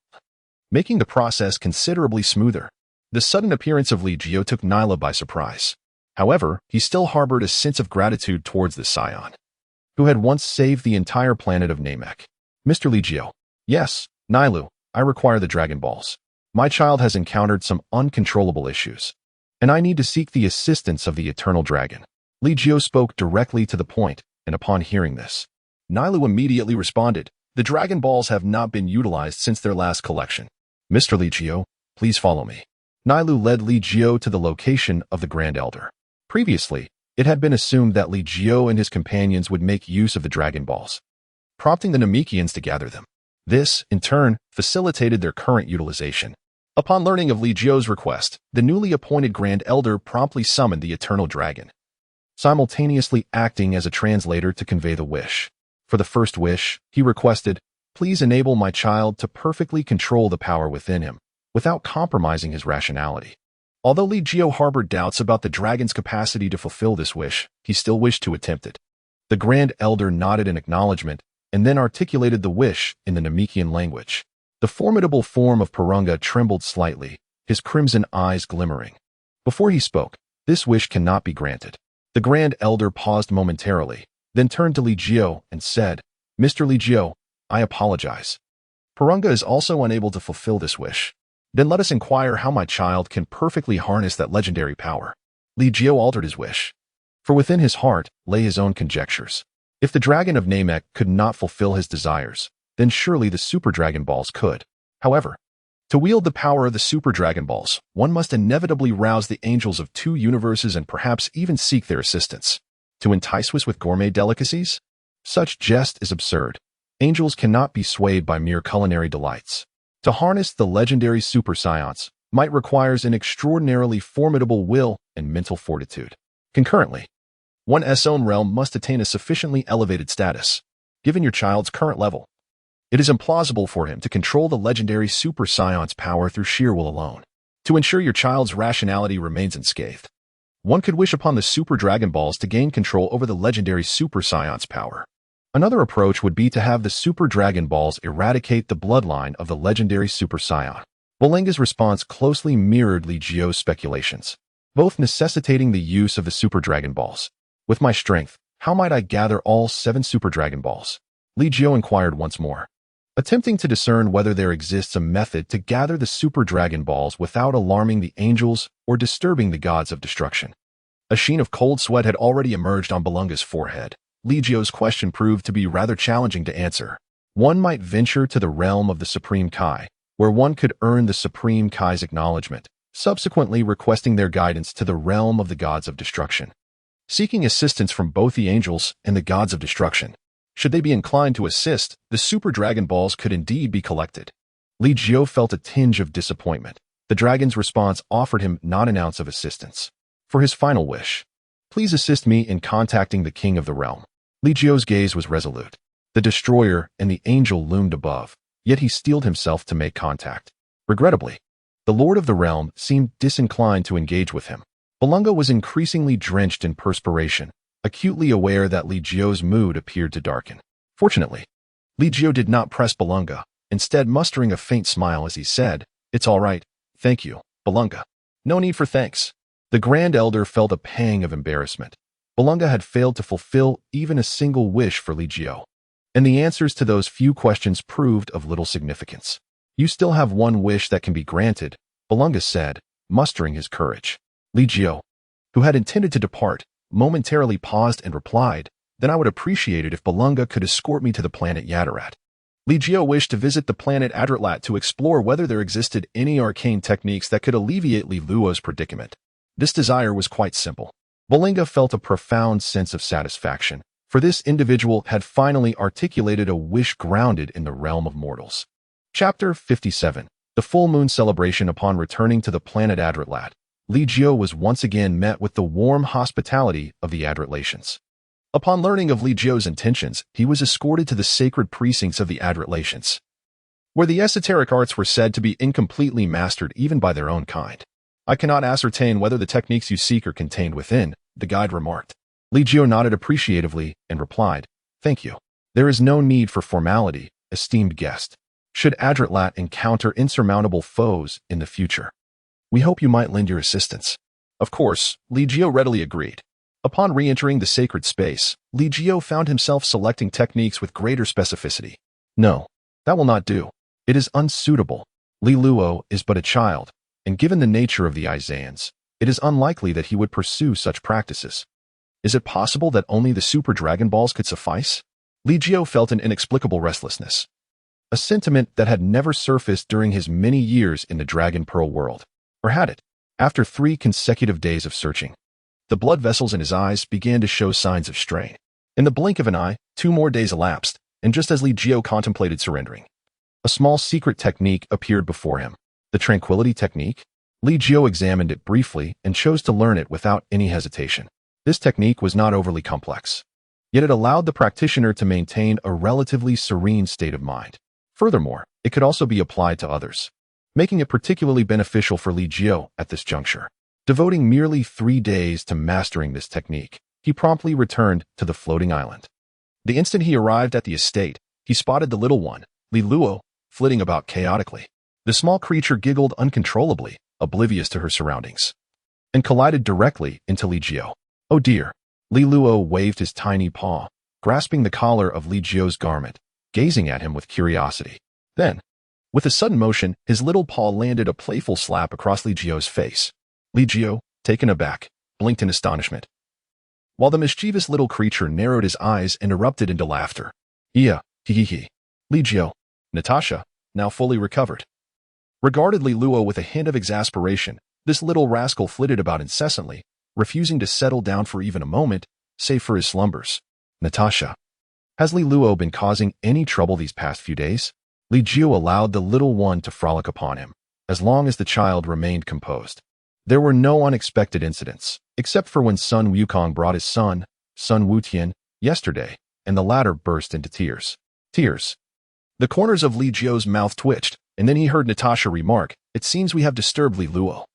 making the process considerably smoother. The sudden appearance of Li Jiu took Nyla by surprise. However, he still harbored a sense of gratitude towards the Scion, who had once saved the entire planet of Namek. "Mr. Li Jiu." "Yes, Nylu, I require the Dragon Balls. My child has encountered some uncontrollable issues, and I need to seek the assistance of the Eternal Dragon." Li Jiu spoke directly to the point, and upon hearing this, Nylu immediately responded, "The Dragon Balls have not been utilized since their last collection. Mr. Li Jiu, please follow me." Nylu led Li Jiu to the location of the Grand Elder. Previously, it had been assumed that Li Jiu and his companions would make use of the Dragon Balls, prompting the Namekians to gather them. This, in turn, facilitated their current utilization. Upon learning of Li Jiu's request, the newly appointed Grand Elder promptly summoned the Eternal Dragon, simultaneously acting as a translator to convey the wish. For the first wish, he requested, "Please enable my child to perfectly control the power within him, without compromising his rationality." Although Li Jiu harbored doubts about the dragon's capacity to fulfill this wish, he still wished to attempt it. The Grand Elder nodded in acknowledgement and then articulated the wish in the Namekian language. The formidable form of Purunga trembled slightly, his crimson eyes glimmering. Before he spoke, "This wish cannot be granted." The Grand Elder paused momentarily, then turned to Li Jiu and said, "Mr. Li Jiu, I apologize. Purunga is also unable to fulfill this wish. Then let us inquire how my child can perfectly harness that legendary power." Li Jiu altered his wish, for within his heart lay his own conjectures. If the dragon of Namek could not fulfill his desires, then surely the Super Dragon Balls could. However, to wield the power of the Super Dragon Balls, one must inevitably rouse the angels of two universes and perhaps even seek their assistance. To entice us with gourmet delicacies? Such jest is absurd. Angels cannot be swayed by mere culinary delights. To harness the legendary Super Saiyans might requires an extraordinarily formidable will and mental fortitude. Concurrently, one's own realm must attain a sufficiently elevated status. Given your child's current level, it is implausible for him to control the legendary Super Saiyans' power through sheer will alone. To ensure your child's rationality remains unscathed, one could wish upon the Super Dragon Balls to gain control over the legendary Super Saiyans' power. Another approach would be to have the Super Dragon Balls eradicate the bloodline of the legendary Super Saiyan. Bolenga's response closely mirrored Li Jiu's speculations, both necessitating the use of the Super Dragon Balls. With my strength, how might I gather all 7 Super Dragon Balls? Li Jiu inquired once more, attempting to discern whether there exists a method to gather the Super Dragon Balls without alarming the angels or disturbing the gods of destruction. A sheen of cold sweat had already emerged on Bolenga's forehead. Li Jiu's question proved to be rather challenging to answer. One might venture to the realm of the Supreme Kai, where one could earn the Supreme Kai's acknowledgement, subsequently requesting their guidance to the realm of the gods of destruction. Seeking assistance from both the angels and the gods of destruction. Should they be inclined to assist, the Super Dragon Balls could indeed be collected. Li Jiu felt a tinge of disappointment. The dragon's response offered him not an ounce of assistance. For his final wish, "Please assist me in contacting the king of the realm." Li Jiu's gaze was resolute. The destroyer and the angel loomed above, yet he steeled himself to make contact. Regrettably, the lord of the realm seemed disinclined to engage with him. Bolunga was increasingly drenched in perspiration, acutely aware that Li Jiu's mood appeared to darken. Fortunately, Li Jiu did not press Bolunga, instead mustering a faint smile as he said, "It's all right, thank you, Bolunga. No need for thanks." The Grand Elder felt a pang of embarrassment. Bolunga had failed to fulfill even a single wish for Li Jiu, and the answers to those few questions proved of little significance. "You still have one wish that can be granted," Bolunga said, mustering his courage. Li Jiu, who had intended to depart, momentarily paused and replied, "Then I would appreciate it if Bolunga could escort me to the planet Yadarat." Li Jiu wished to visit the planet Adratlat to explore whether there existed any arcane techniques that could alleviate Li Luo's predicament. This desire was quite simple. Bolunga felt a profound sense of satisfaction, for this individual had finally articulated a wish grounded in the realm of mortals. Chapter 57. The Full Moon Celebration. Upon returning to the planet Adratlat, Li Jiu was once again met with the warm hospitality of the Adratlations. Upon learning of Li Jiu's intentions, he was escorted to the sacred precincts of the Adratlations, where the esoteric arts were said to be incompletely mastered even by their own kind. "I cannot ascertain whether the techniques you seek are contained within," the guide remarked. Li Jiu nodded appreciatively and replied, "Thank you. There is no need for formality, esteemed guest. Should Adratlat encounter insurmountable foes in the future, we hope you might lend your assistance." Of course, Li Jiu readily agreed. Upon re-entering the sacred space, Li Jiu found himself selecting techniques with greater specificity. "No, that will not do. It is unsuitable. Li Luo is but a child, and given the nature of the Saiyans, it is unlikely that he would pursue such practices. Is it possible that only the Super Dragon Balls could suffice?" Li Jiu felt an inexplicable restlessness, a sentiment that had never surfaced during his many years in the Dragon Pearl world. Or had it? After 3 consecutive days of searching, the blood vessels in his eyes began to show signs of strain. In the blink of an eye, 2 more days elapsed, and just as Li Jiu contemplated surrendering, a small secret technique appeared before him. The Tranquility Technique? Li Jiu examined it briefly and chose to learn it without any hesitation. This technique was not overly complex, yet it allowed the practitioner to maintain a relatively serene state of mind. Furthermore, it could also be applied to others, making it particularly beneficial for Li Jiu at this juncture. Devoting merely 3 days to mastering this technique, he promptly returned to the floating island. The instant he arrived at the estate, he spotted the little one, Li Luo, flitting about chaotically. The small creature giggled uncontrollably, oblivious to her surroundings, and collided directly into Li Jiu. Oh dear! Li Luo waved his tiny paw, grasping the collar of Li Jiu's garment, gazing at him with curiosity. Then, with a sudden motion, his little paw landed a playful slap across Li Jiu's face. Li Jiu, taken aback, blinked in astonishment, while the mischievous little creature narrowed his eyes and erupted into laughter. Yeah, hee. Li Jiu, Natasha, now fully recovered, regarded Li Luo with a hint of exasperation. This little rascal flitted about incessantly, refusing to settle down for even a moment, save for his slumbers. Natasha, has Li Luo been causing any trouble these past few days? Li Jiu allowed the little one to frolic upon him, as long as the child remained composed. There were no unexpected incidents, except for when Sun Wukong brought his son, Sun Wutian, yesterday, and the latter burst into tears. The corners of Li Jiu's mouth twitched, and then he heard Natasha remark, "It seems we have disturbed Li Luo."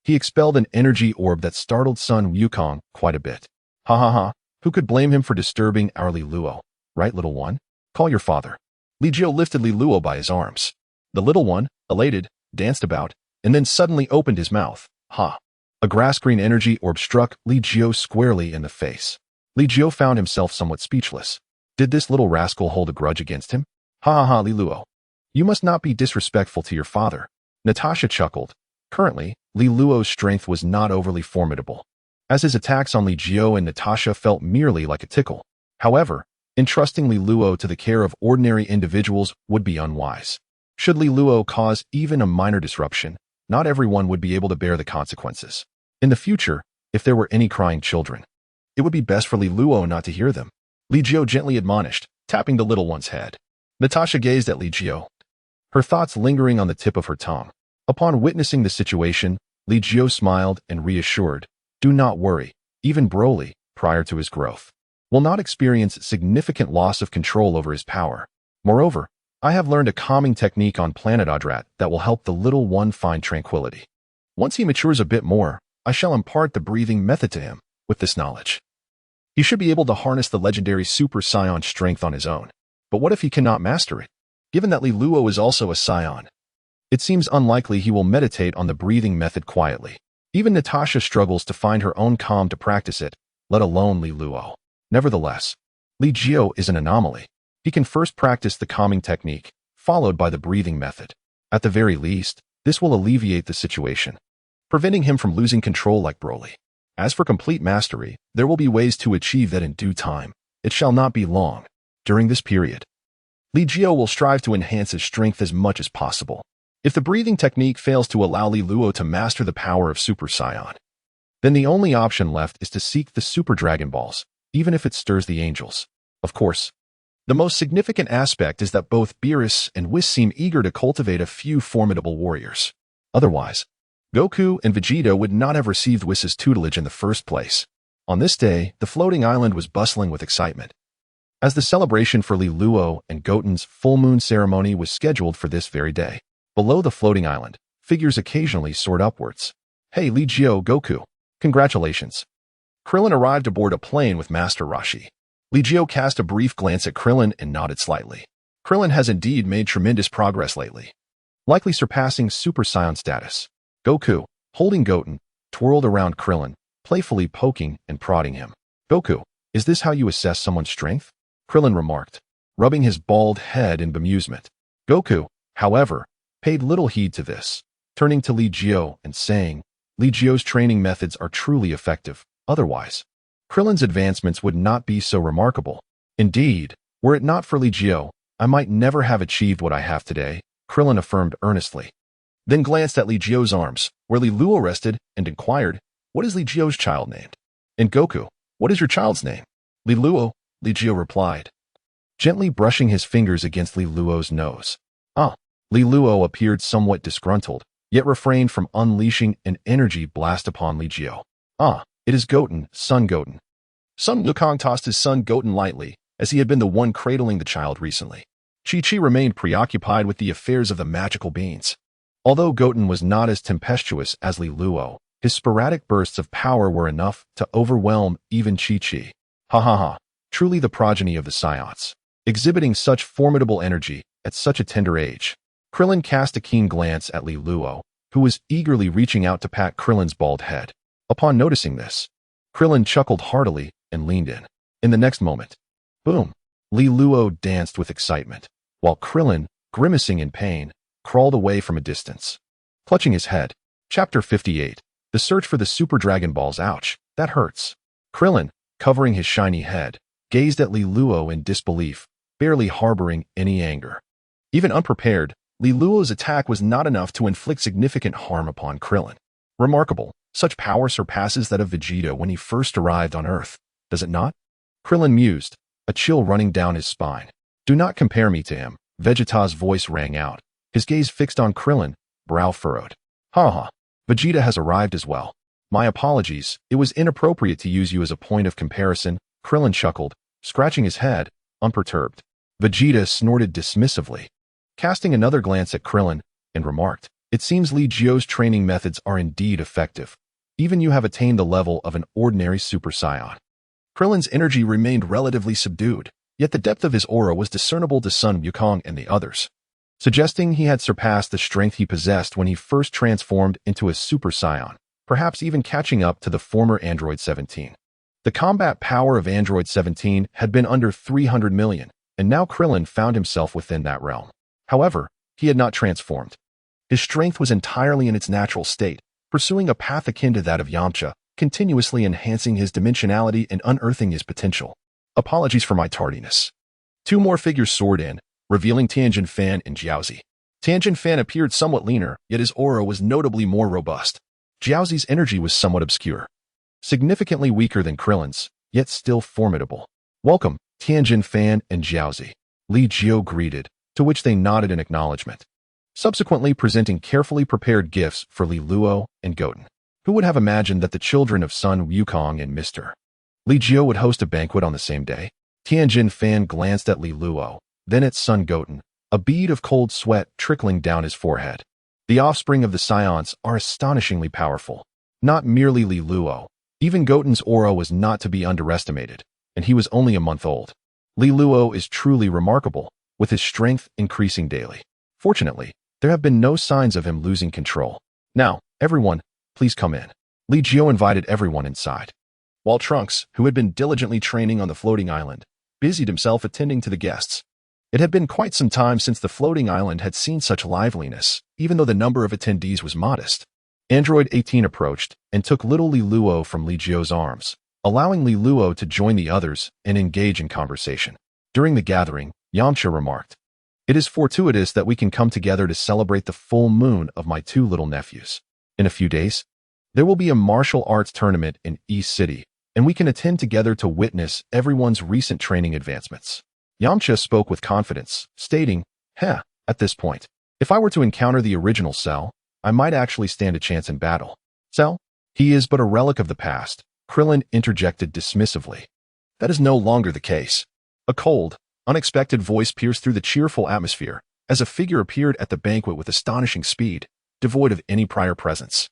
He expelled an energy orb that startled Sun Wukong quite a bit. Ha. Who could blame him for disturbing our Li Luo? Right, little one? Call your father. Li Jiu lifted Li Luo by his arms. The little one, elated, danced about, and then suddenly opened his mouth. Ha! A grass-green energy orb struck Li Jiu squarely in the face. Li Jiu found himself somewhat speechless. Did this little rascal hold a grudge against him? Ha, Li Luo. You must not be disrespectful to your father. Natasha chuckled. Currently, Li Luo's strength was not overly formidable, as his attacks on Li Jiu and Natasha felt merely like a tickle. However, entrusting Li Luo to the care of ordinary individuals would be unwise. Should Li Luo cause even a minor disruption, not everyone would be able to bear the consequences. In the future, if there were any crying children, it would be best for Li Luo not to hear them. Li Jiu gently admonished, tapping the little one's head. Natasha gazed at Li Jiu, her thoughts lingering on the tip of her tongue. Upon witnessing the situation, Li Jiu smiled and reassured, "Do not worry, even Broly, prior to his growth, will not experience significant loss of control over his power. Moreover, I have learned a calming technique on planet Adrat that will help the little one find tranquility. Once he matures a bit more, I shall impart the breathing method to him. With this knowledge, he should be able to harness the legendary Super Saiyan strength on his own. But what if he cannot master it? Given that Li Luo is also a Saiyan, it seems unlikely he will meditate on the breathing method quietly. Even Natasha struggles to find her own calm to practice it, let alone Li Luo. Nevertheless, Li Jiu is an anomaly. He can first practice the calming technique, followed by the breathing method. At the very least, this will alleviate the situation, preventing him from losing control like Broly. As for complete mastery, there will be ways to achieve that in due time. It shall not be long. During this period, Li Jiu will strive to enhance his strength as much as possible. If the breathing technique fails to allow Li Luo to master the power of Super Saiyan, then the only option left is to seek the Super Dragon Balls, even if it stirs the angels. Of course, the most significant aspect is that both Beerus and Whis seem eager to cultivate a few formidable warriors. Otherwise, Goku and Vegeta would not have received Whis' tutelage in the first place. On this day, the floating island was bustling with excitement, as the celebration for Li Luo and Goten's full moon ceremony was scheduled for this very day. Below the floating island, figures occasionally soared upwards. Hey Li Jiu, Goku, congratulations. Krillin arrived aboard a plane with Master Roshi. Li Jiu cast a brief glance at Krillin and nodded slightly. Krillin has indeed made tremendous progress lately, likely surpassing Super Saiyan status. Goku, holding Goten, twirled around Krillin, playfully poking and prodding him. Goku, is this how you assess someone's strength? Krillin remarked, rubbing his bald head in bemusement. Goku, however, paid little heed to this, turning to Li Jiu and saying, Li Jiu's training methods are truly effective. Otherwise, Krillin's advancements would not be so remarkable. Indeed, were it not for Li Jiu, I might never have achieved what I have today, Krillin affirmed earnestly. Then glanced at Li Jiu's arms, where Li Luo rested, and inquired, what is Li Jiu's child named? And Goku, what is your child's name? Li Luo, Li Jiu replied, gently brushing his fingers against Li Luo's nose. Li Luo appeared somewhat disgruntled, yet refrained from unleashing an energy blast upon Li Jiu. It is Goten, son Goten. Sun Wukong tossed his son Goten lightly, as he had been the one cradling the child recently. Chi-Chi remained preoccupied with the affairs of the magical beings. Although Goten was not as tempestuous as Li Luo, His sporadic bursts of power were enough to overwhelm even Chi-Chi. Ha ha ha, truly the progeny of the Saiyans, exhibiting such formidable energy at such a tender age. Krillin cast a keen glance at Li Luo, who was eagerly reaching out to pat Krillin's bald head. Upon noticing this, Krillin chuckled heartily and leaned in. In the next moment, boom, Li Luo danced with excitement, while Krillin, grimacing in pain, crawled away from a distance. Clutching his head. Chapter 58. The search for the Super Dragon Balls. Ouch, that hurts. Krillin, covering his shiny head, gazed at Li Luo in disbelief, barely harboring any anger. Even unprepared, Li Luo's attack was not enough to inflict significant harm upon Krillin. Remarkable, such power surpasses that of Vegeta when he first arrived on Earth, does it not? Krillin mused, a chill running down his spine. Do not compare me to him, Vegeta's voice rang out, his gaze fixed on Krillin, brow furrowed. Ha ha, Vegeta has arrived as well. My apologies, it was inappropriate to use you as a point of comparison, Krillin chuckled, scratching his head, unperturbed. Vegeta snorted dismissively, casting another glance at Krillin, and remarked, it seems Li Jiu's training methods are indeed effective. Even you have attained the level of an ordinary Super Saiyan. Krillin's energy remained relatively subdued, yet the depth of his aura was discernible to Sun Wukong and the others, suggesting he had surpassed the strength he possessed when he first transformed into a Super Saiyan, perhaps even catching up to the former Android 17. The combat power of Android 17 had been under 300 million, and now Krillin found himself within that realm. However, he had not transformed. His strength was entirely in its natural state, pursuing a path akin to that of Yamcha, continuously enhancing his dimensionality and unearthing his potential. Apologies for my tardiness. Two more figures soared in, revealing Tianjin Fan and Jiaozi. Tianjin Fan appeared somewhat leaner, yet his aura was notably more robust. Jiaozi's energy was somewhat obscure, significantly weaker than Krillin's, yet still formidable. Welcome, Tianjin Fan and Jiaozi, Li Jiu greeted, to which they nodded in acknowledgement, subsequently presenting carefully prepared gifts for Li Luo and Goten. Who would have imagined that the children of Sun Wukong and Mr. Li Jiu would host a banquet on the same day? Tianjin Fan glanced at Li Luo, then at Sun Goten, a bead of cold sweat trickling down his forehead. The offspring of the Saiyans are astonishingly powerful. Not merely Li Luo, even Goten's aura was not to be underestimated, and he was only a month old. Li Luo is truly remarkable, with his strength increasing daily. Fortunately, there have been no signs of him losing control. Now, everyone, please come in. Li Jiu invited everyone inside, while Trunks, who had been diligently training on the floating island, busied himself attending to the guests. It had been quite some time since the floating island had seen such liveliness, even though the number of attendees was modest. Android 18 approached and took little Li Luo from Li Jiu's arms, allowing Li Luo to join the others and engage in conversation. During the gathering, Yamcha remarked, "It is fortuitous that we can come together to celebrate the full moon of my two little nephews. In a few days, there will be a martial arts tournament in East City, and we can attend together to witness everyone's recent training advancements." Yamcha spoke with confidence, stating, at this point, if I were to encounter the original Cell, I might actually stand a chance in battle. Cell? He is but a relic of the past, Krillin interjected dismissively. That is no longer the case. A cold, unexpected voice pierced through the cheerful atmosphere as a figure appeared at the banquet with astonishing speed, devoid of any prior presence.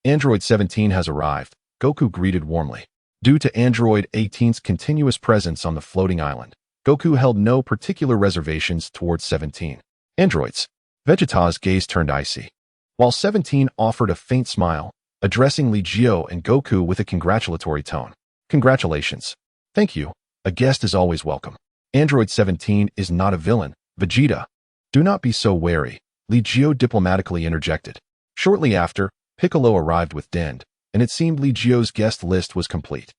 Android 17 has arrived, Goku greeted warmly. Due to Android 18's continuous presence on the floating island, Goku held no particular reservations towards 17. Androids. Vegeta's gaze turned icy, while 17 offered a faint smile, addressing Li Jiu and Goku with a congratulatory tone. Congratulations. Thank you. A guest is always welcome. Android 17 is not a villain, Vegeta. Do not be so wary, Li Jiu diplomatically interjected. Shortly after, Piccolo arrived with Dend, and it seemed Li Jiu's guest list was complete.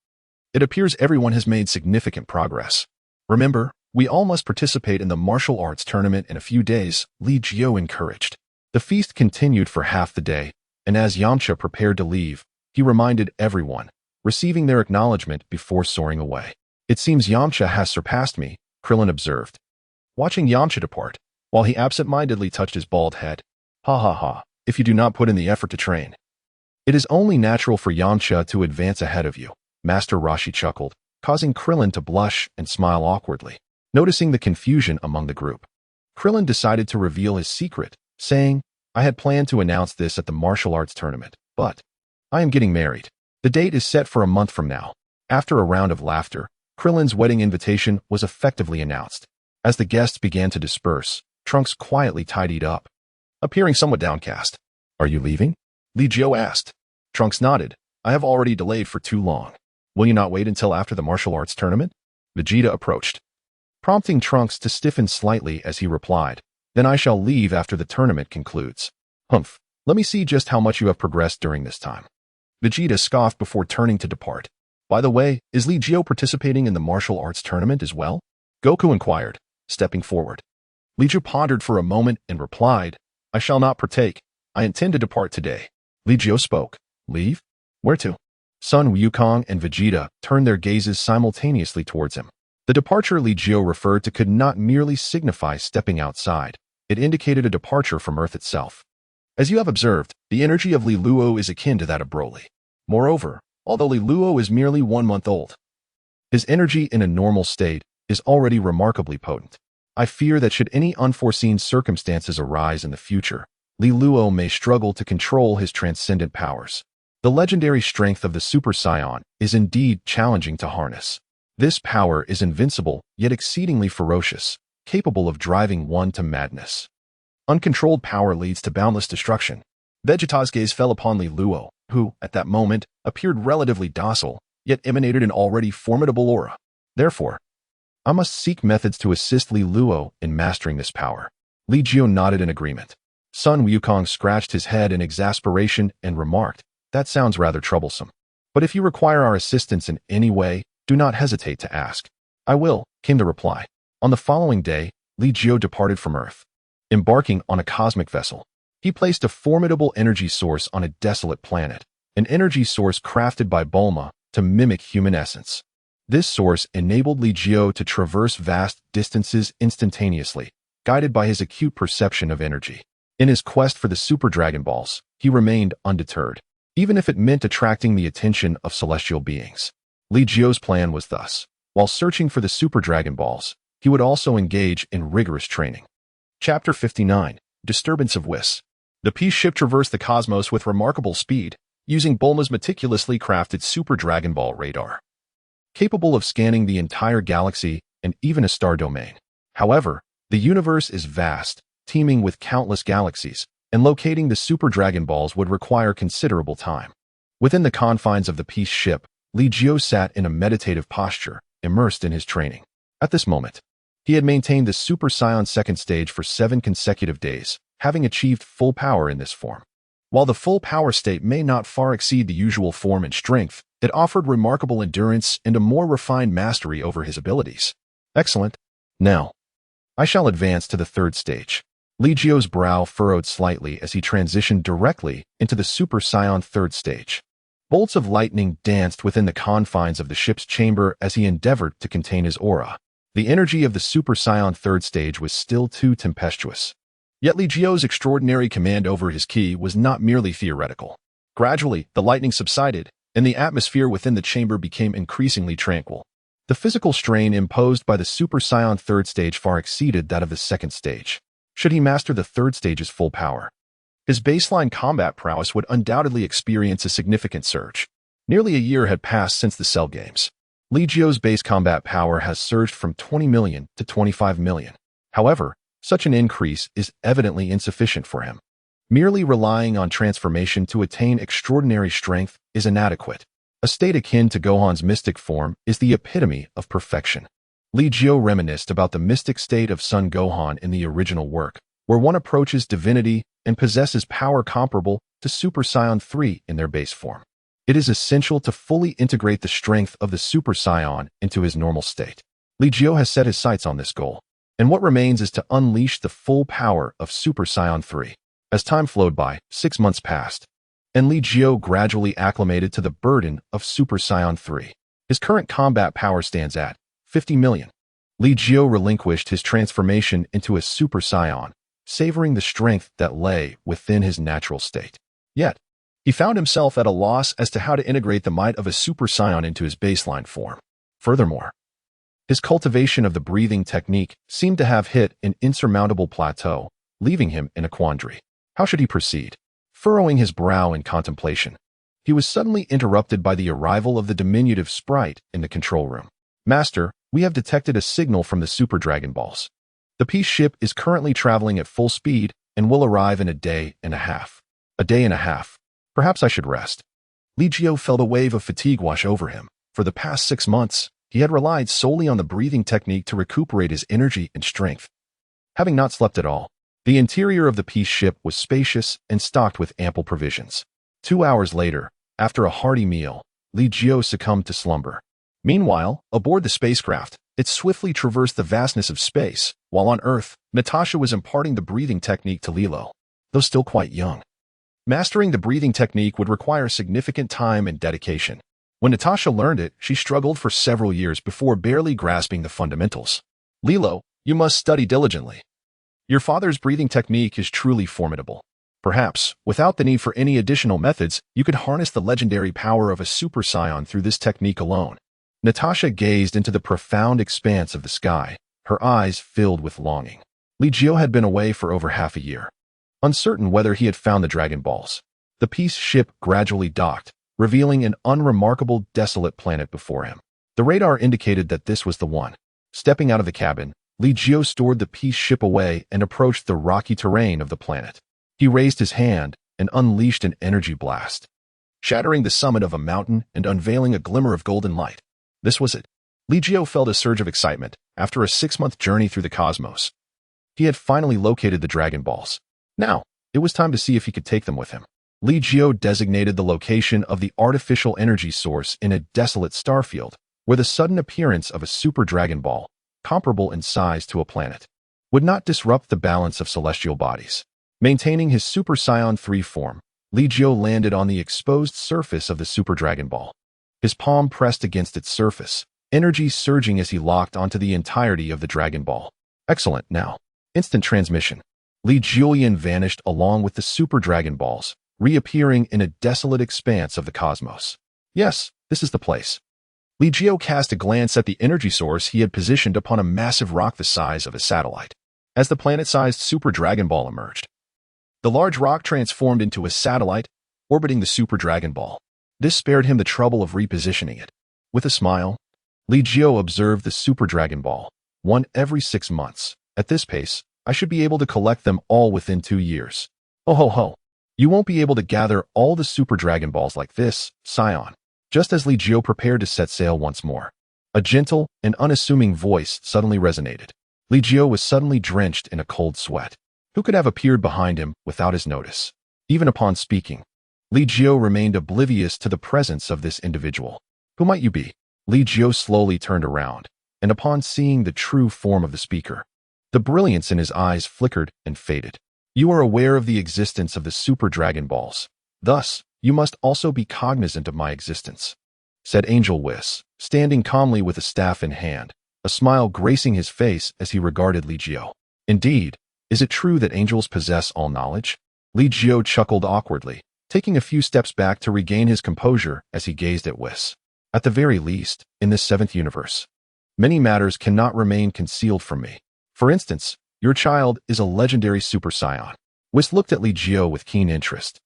It appears everyone has made significant progress. Remember, we all must participate in the martial arts tournament in a few days, Li Jiu encouraged. The feast continued for half the day, and as Yamcha prepared to leave, he reminded everyone, receiving their acknowledgement before soaring away. It seems Yamcha has surpassed me, Krillin observed, watching Yamcha depart, while he absent-mindedly touched his bald head. Ha ha ha, if you do not put in the effort to train. It is only natural for Yamcha to advance ahead of you, Master Roshi chuckled, causing Krillin to blush and smile awkwardly. Noticing the confusion among the group, Krillin decided to reveal his secret, saying, I had planned to announce this at the martial arts tournament, but I am getting married. The date is set for a month from now. After a round of laughter, Krillin's wedding invitation was effectively announced. As the guests began to disperse, Trunks quietly tidied up, appearing somewhat downcast. Are you leaving? Li Jiu asked. Trunks nodded. I have already delayed for too long. Will you not wait until after the martial arts tournament? Vegeta approached, prompting Trunks to stiffen slightly as he replied, Then I shall leave after the tournament concludes. Humph, let me see just how much you have progressed during this time. Vegeta scoffed before turning to depart. By the way, is Li Jiu participating in the martial arts tournament as well? Goku inquired, stepping forward. Li Jiu pondered for a moment and replied, I shall not partake. I intend to depart today. Li Jiu spoke. Leave? Where to? Sun Wukong and Vegeta turned their gazes simultaneously towards him. The departure Li Jiu referred to could not merely signify stepping outside. It indicated a departure from Earth itself. As you have observed, the energy of Li Luo is akin to that of Broly. Moreover, although Li Luo is merely 1 month old, his energy in a normal state is already remarkably potent. I fear that should any unforeseen circumstances arise in the future, Li Luo may struggle to control his transcendent powers. The legendary strength of the Super Saiyan is indeed challenging to harness. This power is invincible, yet exceedingly ferocious, capable of driving one to madness. Uncontrolled power leads to boundless destruction. Vegeta's gaze fell upon Li Luo, who, at that moment, appeared relatively docile, yet emanated an already formidable aura. Therefore, I must seek methods to assist Li Luo in mastering this power. Li Jiu nodded in agreement. Sun Wukong scratched his head in exasperation and remarked, That sounds rather troublesome. But if you require our assistance in any way, do not hesitate to ask. I will, came the reply. On the following day, Li Jiu departed from Earth. Embarking on a cosmic vessel, he placed a formidable energy source on a desolate planet, an energy source crafted by Bulma to mimic human essence. This source enabled Li Jiu to traverse vast distances instantaneously, guided by his acute perception of energy. In his quest for the Super Dragon Balls, he remained undeterred, even if it meant attracting the attention of celestial beings. Li Jiu's plan was thus: while searching for the Super Dragon Balls, he would also engage in rigorous training. Chapter 59, Disturbance of Whis. The peace ship traversed the cosmos with remarkable speed, using Bulma's meticulously crafted Super Dragon Ball radar, capable of scanning the entire galaxy and even a star domain. However, the universe is vast, teeming with countless galaxies, and locating the Super Dragon Balls would require considerable time. Within the confines of the peace ship, Li Jiu sat in a meditative posture, immersed in his training. At this moment, he had maintained the Super Saiyan second stage for 7 consecutive days, having achieved full power in this form. While the full power state may not far exceed the usual form in strength, it offered remarkable endurance and a more refined mastery over his abilities. Excellent. Now, I shall advance to the 3rd stage. Li Jiu's brow furrowed slightly as he transitioned directly into the Super Saiyan 3rd stage. Bolts of lightning danced within the confines of the ship's chamber as he endeavored to contain his aura. The energy of the Super Saiyan 3rd stage was still too tempestuous. Yet Li Jiu's extraordinary command over his ki was not merely theoretical. Gradually, the lightning subsided, and the atmosphere within the chamber became increasingly tranquil. The physical strain imposed by the Super Saiyan 3rd stage far exceeded that of the 2nd stage. Should he master the 3rd stage's full power, his baseline combat prowess would undoubtedly experience a significant surge. Nearly a year had passed since the Cell Games. Li Jiu's base combat power has surged from 20 million to 25 million. However, such an increase is evidently insufficient for him. Merely relying on transformation to attain extraordinary strength is inadequate. A state akin to Gohan's mystic form is the epitome of perfection. Li Jiu reminisced about the mystic state of Son Gohan in the original work, where one approaches divinity and possesses power comparable to Super Saiyan 3 in their base form. It is essential to fully integrate the strength of the Super Saiyan into his normal state. Li Jiu has set his sights on this goal, and what remains is to unleash the full power of Super Saiyan 3. As time flowed by, 6 months passed, and Li Jiu gradually acclimated to the burden of Super Saiyan 3. His current combat power stands at 50 million. Li Jiu relinquished his transformation into a Super Saiyan, savoring the strength that lay within his natural state. Yet, he found himself at a loss as to how to integrate the might of a Super Saiyan into his baseline form. Furthermore, his cultivation of the breathing technique seemed to have hit an insurmountable plateau, leaving him in a quandary. How should he proceed? Furrowing his brow in contemplation, he was suddenly interrupted by the arrival of the diminutive sprite in the control room. Master, we have detected a signal from the Super Dragon Balls. The peace ship is currently traveling at full speed and will arrive in a day and a half. A day and a half. Perhaps I should rest. Li Jiu felt a wave of fatigue wash over him. For the past 6 months, he had relied solely on the breathing technique to recuperate his energy and strength. Having not slept at all, the interior of the peace ship was spacious and stocked with ample provisions. 2 hours later, after a hearty meal, Li Jiu succumbed to slumber. Meanwhile, aboard the spacecraft, it swiftly traversed the vastness of space, while on Earth, Natasha was imparting the breathing technique to Lilo, though still quite young. Mastering the breathing technique would require significant time and dedication. When Natasha learned it, she struggled for several years before barely grasping the fundamentals. Lilo, you must study diligently. Your father's breathing technique is truly formidable. Perhaps, without the need for any additional methods, you could harness the legendary power of a Super Saiyan through this technique alone. Natasha gazed into the profound expanse of the sky, her eyes filled with longing. Li Jiu had been away for over half a year. Uncertain whether he had found the Dragon Balls, the peace ship gradually docked, revealing an unremarkable, desolate planet before him. The radar indicated that this was the one. Stepping out of the cabin, Li Jiu stored the peace ship away and approached the rocky terrain of the planet. He raised his hand and unleashed an energy blast, shattering the summit of a mountain and unveiling a glimmer of golden light. This was it. Li Jiu felt a surge of excitement after a 6-month journey through the cosmos. He had finally located the Dragon Balls. Now, it was time to see if he could take them with him. Li Jiu designated the location of the artificial energy source in a desolate starfield, where the sudden appearance of a Super Dragon Ball, comparable in size to a planet, would not disrupt the balance of celestial bodies. Maintaining his Super Saiyan 3 form, Li Jiu landed on the exposed surface of the Super Dragon Ball. His palm pressed against its surface, energy surging as he locked onto the entirety of the Dragon Ball. Excellent, now. Instant transmission. Li Jiu vanished along with the Super Dragon Balls, reappearing in a desolate expanse of the cosmos. Yes, this is the place. Li Jiu cast a glance at the energy source he had positioned upon a massive rock the size of a satellite. As the planet-sized Super Dragon Ball emerged, the large rock transformed into a satellite, orbiting the Super Dragon Ball. This spared him the trouble of repositioning it. With a smile, Li Jiu observed the Super Dragon Ball, one every 6 months. At this pace, I should be able to collect them all within 2 years. Oh ho ho. You won't be able to gather all the Super Dragon Balls like this, Scion. Just as Li Jiu prepared to set sail once more, a gentle and unassuming voice suddenly resonated. Li Jiu was suddenly drenched in a cold sweat. Who could have appeared behind him without his notice? Even upon speaking, Li Jiu remained oblivious to the presence of this individual. Who might you be? Li Jiu slowly turned around, and upon seeing the true form of the speaker, the brilliance in his eyes flickered and faded. You are aware of the existence of the Super Dragon Balls. Thus, you must also be cognizant of my existence, said Angel Whis, standing calmly with a staff in hand, a smile gracing his face as he regarded Li Jiu. Indeed, is it true that angels possess all knowledge? Li Jiu chuckled awkwardly, taking a few steps back to regain his composure as he gazed at Whis. At the very least, in this 7th universe, many matters cannot remain concealed from me. For instance, your child is a legendary Super Saiyan. Whis looked at Li Jiu with keen interest,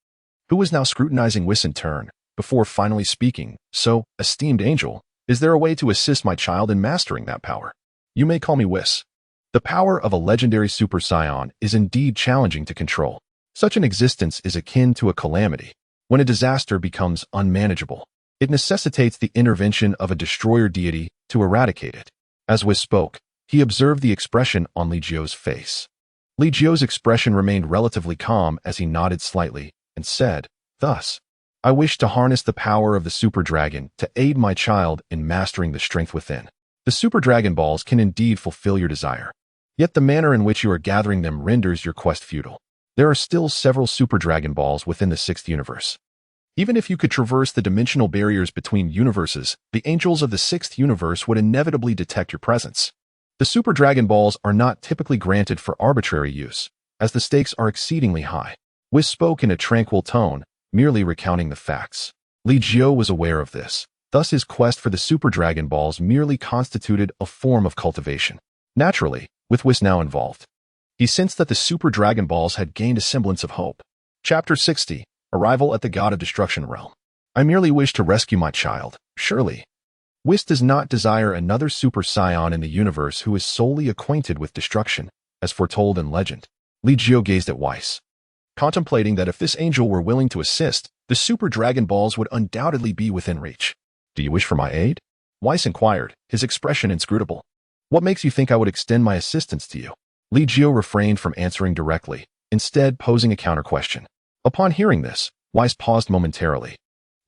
who was now scrutinizing Whis in turn, before finally speaking. So, esteemed angel, is there a way to assist my child in mastering that power? You may call me Whis. The power of a legendary Super Saiyan is indeed challenging to control. Such an existence is akin to a calamity. When a disaster becomes unmanageable, it necessitates the intervention of a destroyer deity to eradicate it. As Whis spoke, he observed the expression on Li Jiu's face. Li Jiu's expression remained relatively calm as he nodded slightly and said, "Thus, I wish to harness the power of the Super Dragon to aid my child in mastering the strength within. The Super Dragon Balls can indeed fulfill your desire. Yet the manner in which you are gathering them renders your quest futile. There are still several Super Dragon Balls within the 6th universe. Even if you could traverse the dimensional barriers between universes, the angels of the 6th universe would inevitably detect your presence. The Super Dragon Balls are not typically granted for arbitrary use, as the stakes are exceedingly high." Whis spoke in a tranquil tone, merely recounting the facts. Li Jiu was aware of this. Thus his quest for the Super Dragon Balls merely constituted a form of cultivation. Naturally, with Whis now involved, he sensed that the Super Dragon Balls had gained a semblance of hope. Chapter 60. Arrival at the God of Destruction Realm. I merely wish to rescue my child, surely. Whis does not desire another Super Saiyan in the universe who is solely acquainted with destruction, as foretold in legend. Li Jiu gazed at Whis, contemplating that if this angel were willing to assist, the Super Dragon Balls would undoubtedly be within reach. Do you wish for my aid? Whis inquired, his expression inscrutable. What makes you think I would extend my assistance to you? Li Jiu refrained from answering directly, instead posing a counter-question. Upon hearing this, Whis paused momentarily,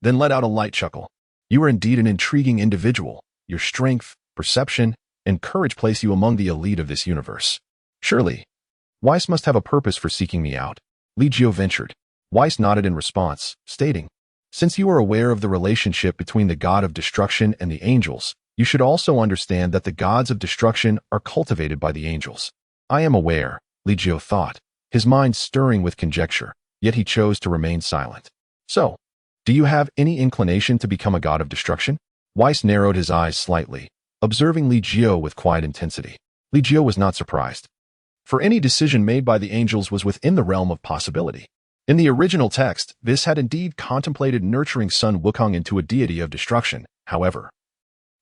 then let out a light chuckle. You are indeed an intriguing individual. Your strength, perception, and courage place you among the elite of this universe. Surely, Whis must have a purpose for seeking me out. Li Jiu ventured. Whis nodded in response, stating, since you are aware of the relationship between the god of destruction and the angels, you should also understand that the gods of destruction are cultivated by the angels. I am aware, Li Jiu thought, his mind stirring with conjecture, yet he chose to remain silent. So, do you have any inclination to become a god of destruction? Whis narrowed his eyes slightly, observing Li Jiu with quiet intensity. Li Jiu was not surprised, for any decision made by the angels was within the realm of possibility. In the original text, this had indeed contemplated nurturing Sun Wukong into a deity of destruction. However,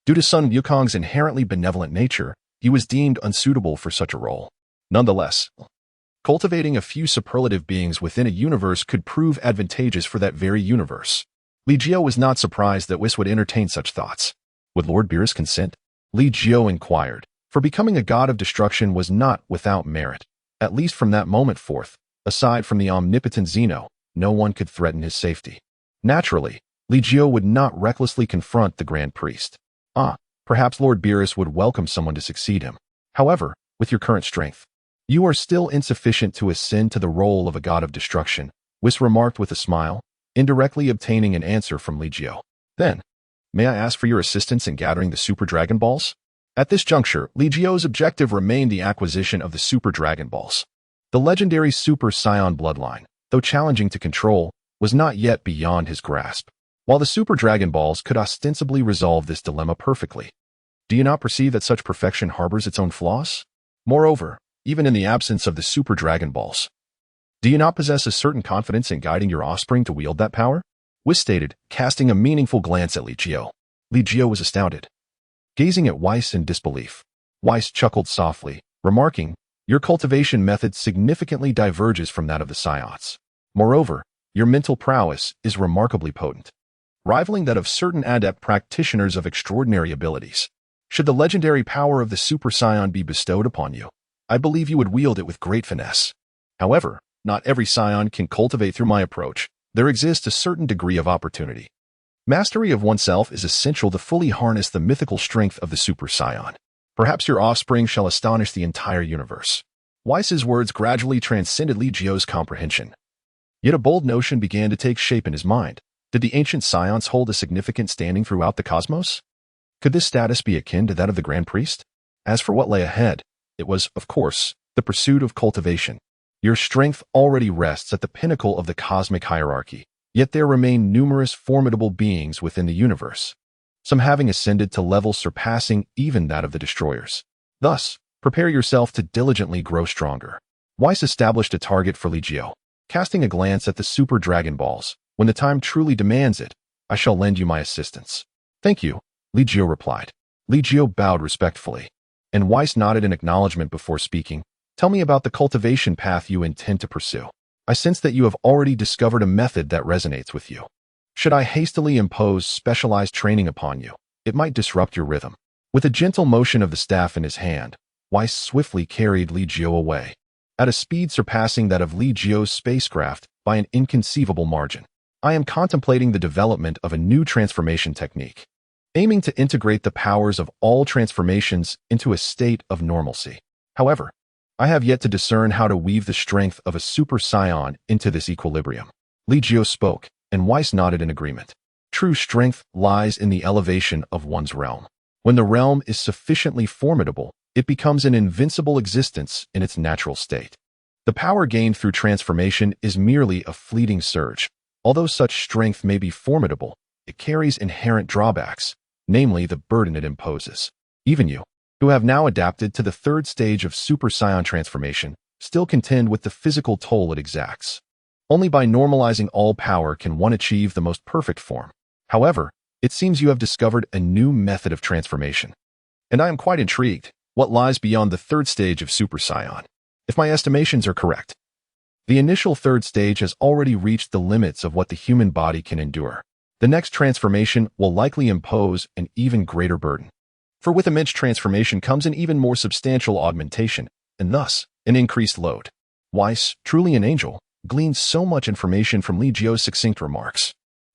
due to Sun Wukong's inherently benevolent nature, he was deemed unsuitable for such a role. Nonetheless, cultivating a few superlative beings within a universe could prove advantageous for that very universe. Li Jiu was not surprised that Whis would entertain such thoughts. Would Lord Beerus consent? Li Jiu inquired, for becoming a god of destruction was not without merit. At least from that moment forth, aside from the omnipotent Zeno, no one could threaten his safety. Naturally, Li Jiu would not recklessly confront the Grand Priest. Perhaps Lord Beerus would welcome someone to succeed him. However, with your current strength, you are still insufficient to ascend to the role of a god of destruction, Whis remarked with a smile, indirectly obtaining an answer from Li Jiu. Then, may I ask for your assistance in gathering the Super Dragon Balls? At this juncture, Li Jiu's objective remained the acquisition of the Super Dragon Balls. The legendary Super Saiyan bloodline, though challenging to control, was not yet beyond his grasp. While the Super Dragon Balls could ostensibly resolve this dilemma perfectly, do you not perceive that such perfection harbors its own flaws? Moreover, even in the absence of the Super Dragon Balls, do you not possess a certain confidence in guiding your offspring to wield that power? Whis stated, casting a meaningful glance at Li Jiu. Li Jiu was astounded, gazing at Whis in disbelief. Whis chuckled softly, remarking, your cultivation method significantly diverges from that of the Saiyans. Moreover, your mental prowess is remarkably potent, rivaling that of certain adept practitioners of extraordinary abilities. Should the legendary power of the Super Saiyan be bestowed upon you, I believe you would wield it with great finesse. However, not every Scion can cultivate through my approach. There exists a certain degree of opportunity. Mastery of oneself is essential to fully harness the mythical strength of the Super Saiyan. Perhaps your offspring shall astonish the entire universe. Whis' words gradually transcended Li Jiu's comprehension. Yet a bold notion began to take shape in his mind. Did the ancient Saiyans hold a significant standing throughout the cosmos? Could this status be akin to that of the Grand Priest? As for what lay ahead, it was, of course, the pursuit of cultivation. Your strength already rests at the pinnacle of the cosmic hierarchy, yet there remain numerous formidable beings within the universe, some having ascended to levels surpassing even that of the destroyers. Thus, prepare yourself to diligently grow stronger. Whis established a target for Li Jiu, casting a glance at the Super Dragon Balls. When the time truly demands it, I shall lend you my assistance. Thank you, Li Jiu replied. Li Jiu bowed respectfully, and Whis nodded in acknowledgement before speaking. Tell me about the cultivation path you intend to pursue. I sense that you have already discovered a method that resonates with you. Should I hastily impose specialized training upon you, it might disrupt your rhythm. With a gentle motion of the staff in his hand, Whis swiftly carried Li Jiu away, at a speed surpassing that of Li Jiu's spacecraft by an inconceivable margin. I am contemplating the development of a new transformation technique, aiming to integrate the powers of all transformations into a state of normalcy. However, I have yet to discern how to weave the strength of a Super Saiyan into this equilibrium. Li Jiu spoke, and Whis nodded in agreement. True strength lies in the elevation of one's realm. When the realm is sufficiently formidable, it becomes an invincible existence in its natural state. The power gained through transformation is merely a fleeting surge. Although such strength may be formidable, it carries inherent drawbacks, namely the burden it imposes. Even you, who have now adapted to the third stage of Super Saiyan transformation, still contend with the physical toll it exacts. Only by normalizing all power can one achieve the most perfect form. However, it seems you have discovered a new method of transformation. And I am quite intrigued. What lies beyond the third stage of Super Saiyan? If my estimations are correct, the initial third stage has already reached the limits of what the human body can endure. The next transformation will likely impose an even greater burden. For with immense transformation comes an even more substantial augmentation, and thus, an increased load. Weiss, truly an angel, gleans so much information from Li Jiu's succinct remarks,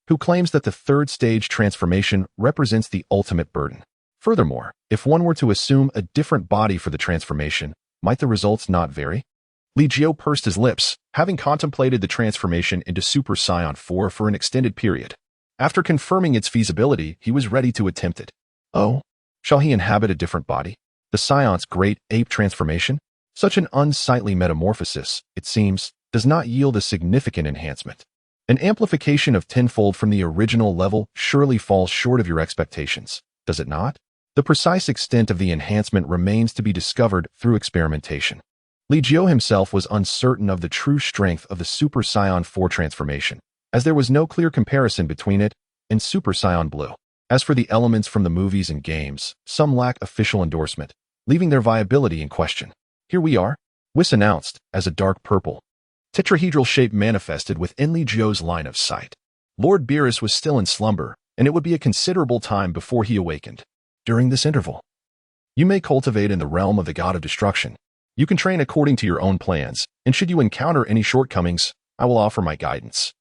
who claims that the third stage transformation represents the ultimate burden. Furthermore, if one were to assume a different body for the transformation, might the results not vary? Li Jiu pursed his lips, having contemplated the transformation into Super Saiyan 4 for an extended period. After confirming its feasibility, he was ready to attempt it. Oh, shall he inhabit a different body? The Scion's great ape transformation? Such an unsightly metamorphosis, it seems, does not yield a significant enhancement. An amplification of tenfold from the original level surely falls short of your expectations, does it not? The precise extent of the enhancement remains to be discovered through experimentation. Li Jiu himself was uncertain of the true strength of the Super Saiyan 4 transformation, as there was no clear comparison between it and Super Saiyan Blue. As for the elements from the movies and games, some lack official endorsement, leaving their viability in question. Here we are, Whis announced, as a dark purple tetrahedral shape manifested within Li Jiu's line of sight. Lord Beerus was still in slumber, and it would be a considerable time before he awakened. During this interval, you may cultivate in the realm of the God of Destruction. You can train according to your own plans, and should you encounter any shortcomings, I will offer my guidance.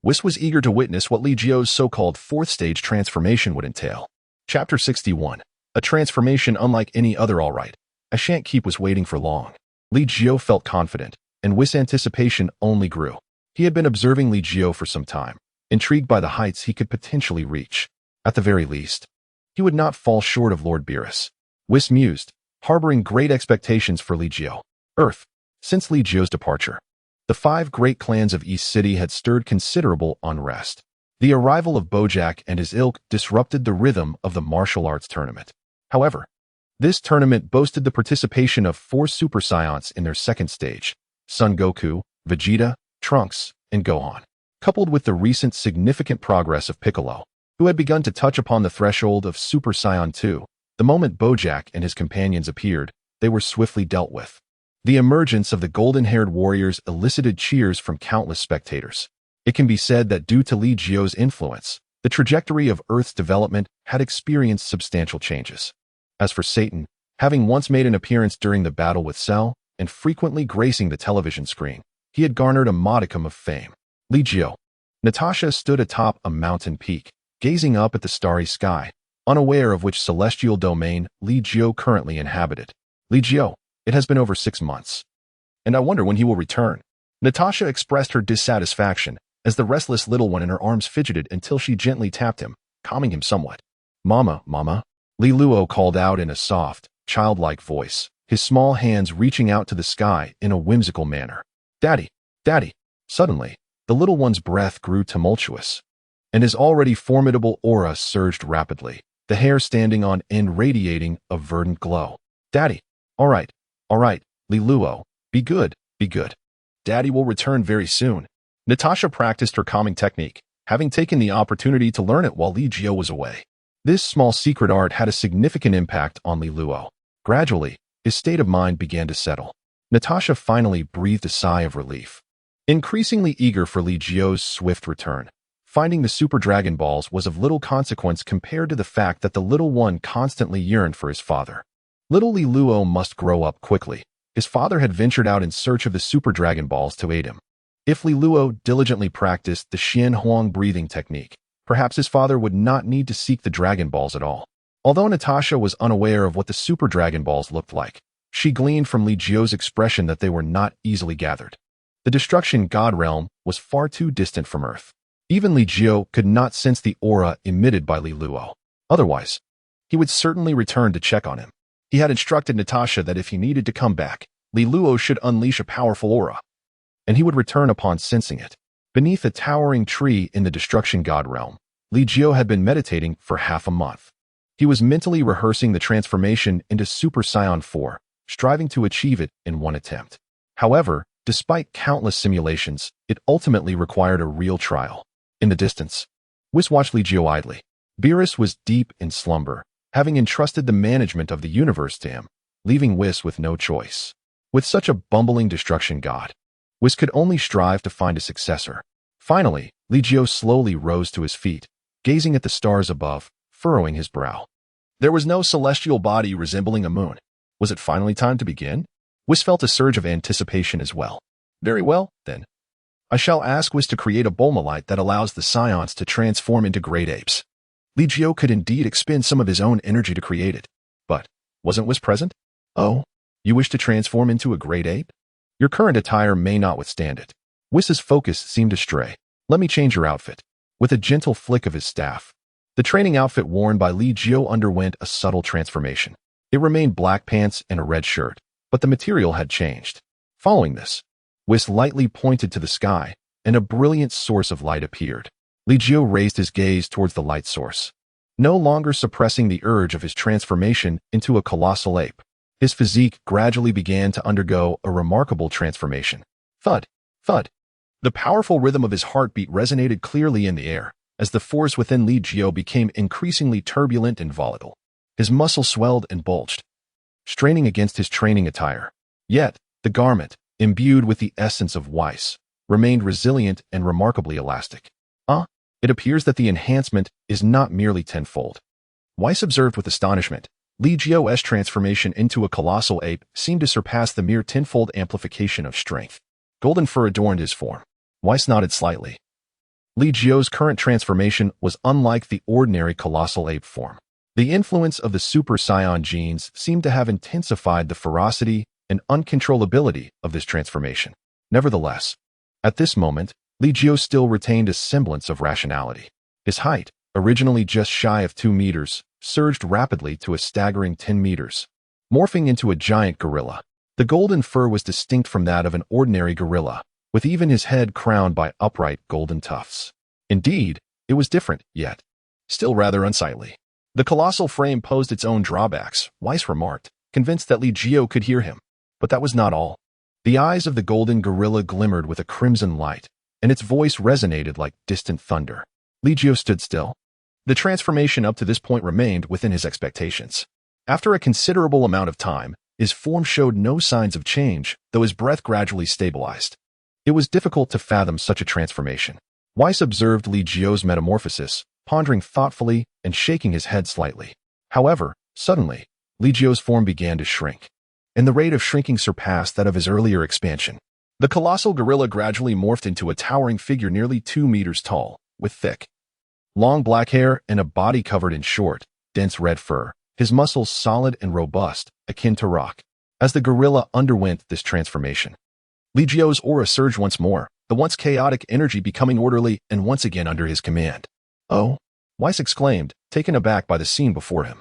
Whis was eager to witness what Li Jiu's so-called fourth stage transformation would entail. Chapter 61. A transformation unlike any other. All right. I shan't keep Whis waiting for long. Li Jiu felt confident, and Whis' anticipation only grew. He had been observing Li Jiu for some time, intrigued by the heights he could potentially reach. At the very least, he would not fall short of Lord Beerus. Whis mused, harboring great expectations for Li Jiu. Earth. Since Li Jiu's departure, the 5 great clans of East City had stirred considerable unrest. The arrival of Bojack and his ilk disrupted the rhythm of the martial arts tournament. However, this tournament boasted the participation of 4 Super Saiyans in their second stage: Son Goku, Vegeta, Trunks, and Gohan, coupled with the recent significant progress of Piccolo, who had begun to touch upon the threshold of Super Saiyan 2. The moment Bojack and his companions appeared, they were swiftly dealt with. The emergence of the golden-haired warriors elicited cheers from countless spectators. It can be said that due to Li Jiu's influence, the trajectory of Earth's development had experienced substantial changes. As for Satan, having once made an appearance during the battle with Cell and frequently gracing the television screen, he had garnered a modicum of fame. Li Jiu. Natasha stood atop a mountain peak, gazing up at the starry sky, unaware of which celestial domain Li Jiu currently inhabited. Li Jiu, it has been over 6 months, and I wonder when he will return. Natasha expressed her dissatisfaction as the restless little one in her arms fidgeted until she gently tapped him, calming him somewhat. Mama, Mama, Li Luo called out in a soft, childlike voice, his small hands reaching out to the sky in a whimsical manner. Daddy, Daddy. Suddenly, the little one's breath grew tumultuous, and his already formidable aura surged rapidly, the hair standing on end radiating a verdant glow. Daddy. All right, Li Luo, be good, be good. Daddy will return very soon. Natasha practiced her calming technique, having taken the opportunity to learn it while Li Jiu was away. This small secret art had a significant impact on Li Luo. Gradually, his state of mind began to settle. Natasha finally breathed a sigh of relief. Increasingly eager for Li Jiu's swift return, finding the Super Dragon Balls was of little consequence compared to the fact that the little one constantly yearned for his father. Little Li Luo must grow up quickly. His father had ventured out in search of the Super Dragon Balls to aid him. If Li Luo diligently practiced the Huang Breath Technique, perhaps his father would not need to seek the Dragon Balls at all. Although Natasha was unaware of what the Super Dragon Balls looked like, she gleaned from Li Jiu's expression that they were not easily gathered. The Destruction God Realm was far too distant from Earth. Even Li Jiu could not sense the aura emitted by Li Luo. Otherwise, he would certainly return to check on him. He had instructed Natasha that if he needed to come back, Li Luo should unleash a powerful aura, and he would return upon sensing it. Beneath a towering tree in the Destruction God Realm, Li Jiu had been meditating for half a month. He was mentally rehearsing the transformation into Super Saiyan 4, striving to achieve it in one attempt. However, Despite countless simulations, it ultimately required a real trial. In the distance, Whis watched Li Jiu idly. Beerus was deep in slumber, having entrusted the management of the universe to him, leaving Whis with no choice. With such a bumbling destruction god, Whis could only strive to find a successor. Finally, Li Jiu slowly rose to his feet, gazing at the stars above, furrowing his brow. There was no celestial body resembling a moon. Was it finally time to begin? Whis felt a surge of anticipation as well. Very well, then. I shall ask Whis to create a Bolmalite that allows the Saiyans to transform into great apes. Li Jiu could indeed expend some of his own energy to create it. But, wasn't Whis present? Oh, you wish to transform into a great ape? Your current attire may not withstand it. Whis's focus seemed to stray. Let me change your outfit. With a gentle flick of his staff, the training outfit worn by Li Jiu underwent a subtle transformation. It remained black pants and a red shirt, but the material had changed. Following this, Whis lightly pointed to the sky, and a brilliant source of light appeared. Li Jiu raised his gaze towards the light source, no longer suppressing the urge of his transformation into a colossal ape. His physique gradually began to undergo a remarkable transformation. Thud, thud. The powerful rhythm of his heartbeat resonated clearly in the air, as the force within Li Jiu became increasingly turbulent and volatile. His muscles swelled and bulged, straining against his training attire. Yet, the garment, imbued with the essence of Whis, remained resilient and remarkably elastic. It appears that the enhancement is not merely tenfold. Whis observed with astonishment. Li Jiu's transformation into a colossal ape seemed to surpass the mere tenfold amplification of strength. Golden fur adorned his form. Whis nodded slightly. Li Jiu's current transformation was unlike the ordinary colossal ape form. The influence of the Super Saiyan genes seemed to have intensified the ferocity and uncontrollability of this transformation. Nevertheless, at this moment, Li Jiu still retained a semblance of rationality. His height, originally just shy of 2 meters, surged rapidly to a staggering 10 meters, morphing into a giant gorilla. The golden fur was distinct from that of an ordinary gorilla, with even his head crowned by upright golden tufts. Indeed, it was different, yet still rather unsightly. The colossal frame posed its own drawbacks, Whis remarked, convinced that Li Jiu could hear him. But that was not all. The eyes of the golden gorilla glimmered with a crimson light, and its voice resonated like distant thunder. Li Jiu stood still. The transformation up to this point remained within his expectations. After a considerable amount of time, his form showed no signs of change, though his breath gradually stabilized. It was difficult to fathom such a transformation. Whis observed Li Jiu's metamorphosis, pondering thoughtfully and shaking his head slightly. However, suddenly, Li Jiu's form began to shrink, and the rate of shrinking surpassed that of his earlier expansion. The colossal gorilla gradually morphed into a towering figure nearly 2 meters tall, with thick, long black hair and a body covered in short, dense red fur, his muscles solid and robust, akin to rock. As the gorilla underwent this transformation, Li Jiu's aura surged once more, the once chaotic energy becoming orderly and once again under his command. Oh, Whis exclaimed, taken aback by the scene before him,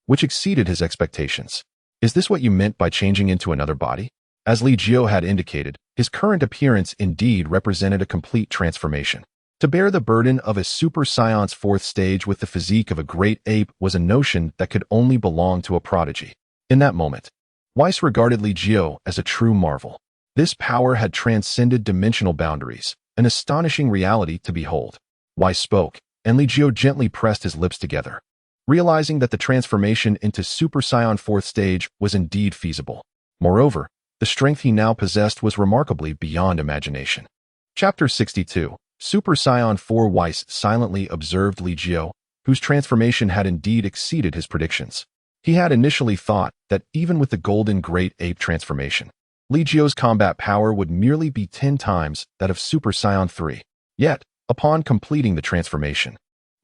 which exceeded his expectations. Is this what you meant by changing into another body? As Li Jiu had indicated, his current appearance indeed represented a complete transformation. To bear the burden of a Super Saiyan's 4th stage with the physique of a great ape was a notion that could only belong to a prodigy. In that moment, Whis regarded Li Jiu as a true marvel. This power had transcended dimensional boundaries, an astonishing reality to behold. Whis spoke, and Li Jiu gently pressed his lips together, realizing that the transformation into Super Saiyan 4th stage was indeed feasible. Moreover, the strength he now possessed was remarkably beyond imagination. Chapter 62. Super Saiyan 4. Whis silently observed Li Jiu, whose transformation had indeed exceeded his predictions. He had initially thought that even with the golden great ape transformation, Li Jiu's combat power would merely be 10 times that of Super Saiyan 3. Yet, upon completing the transformation,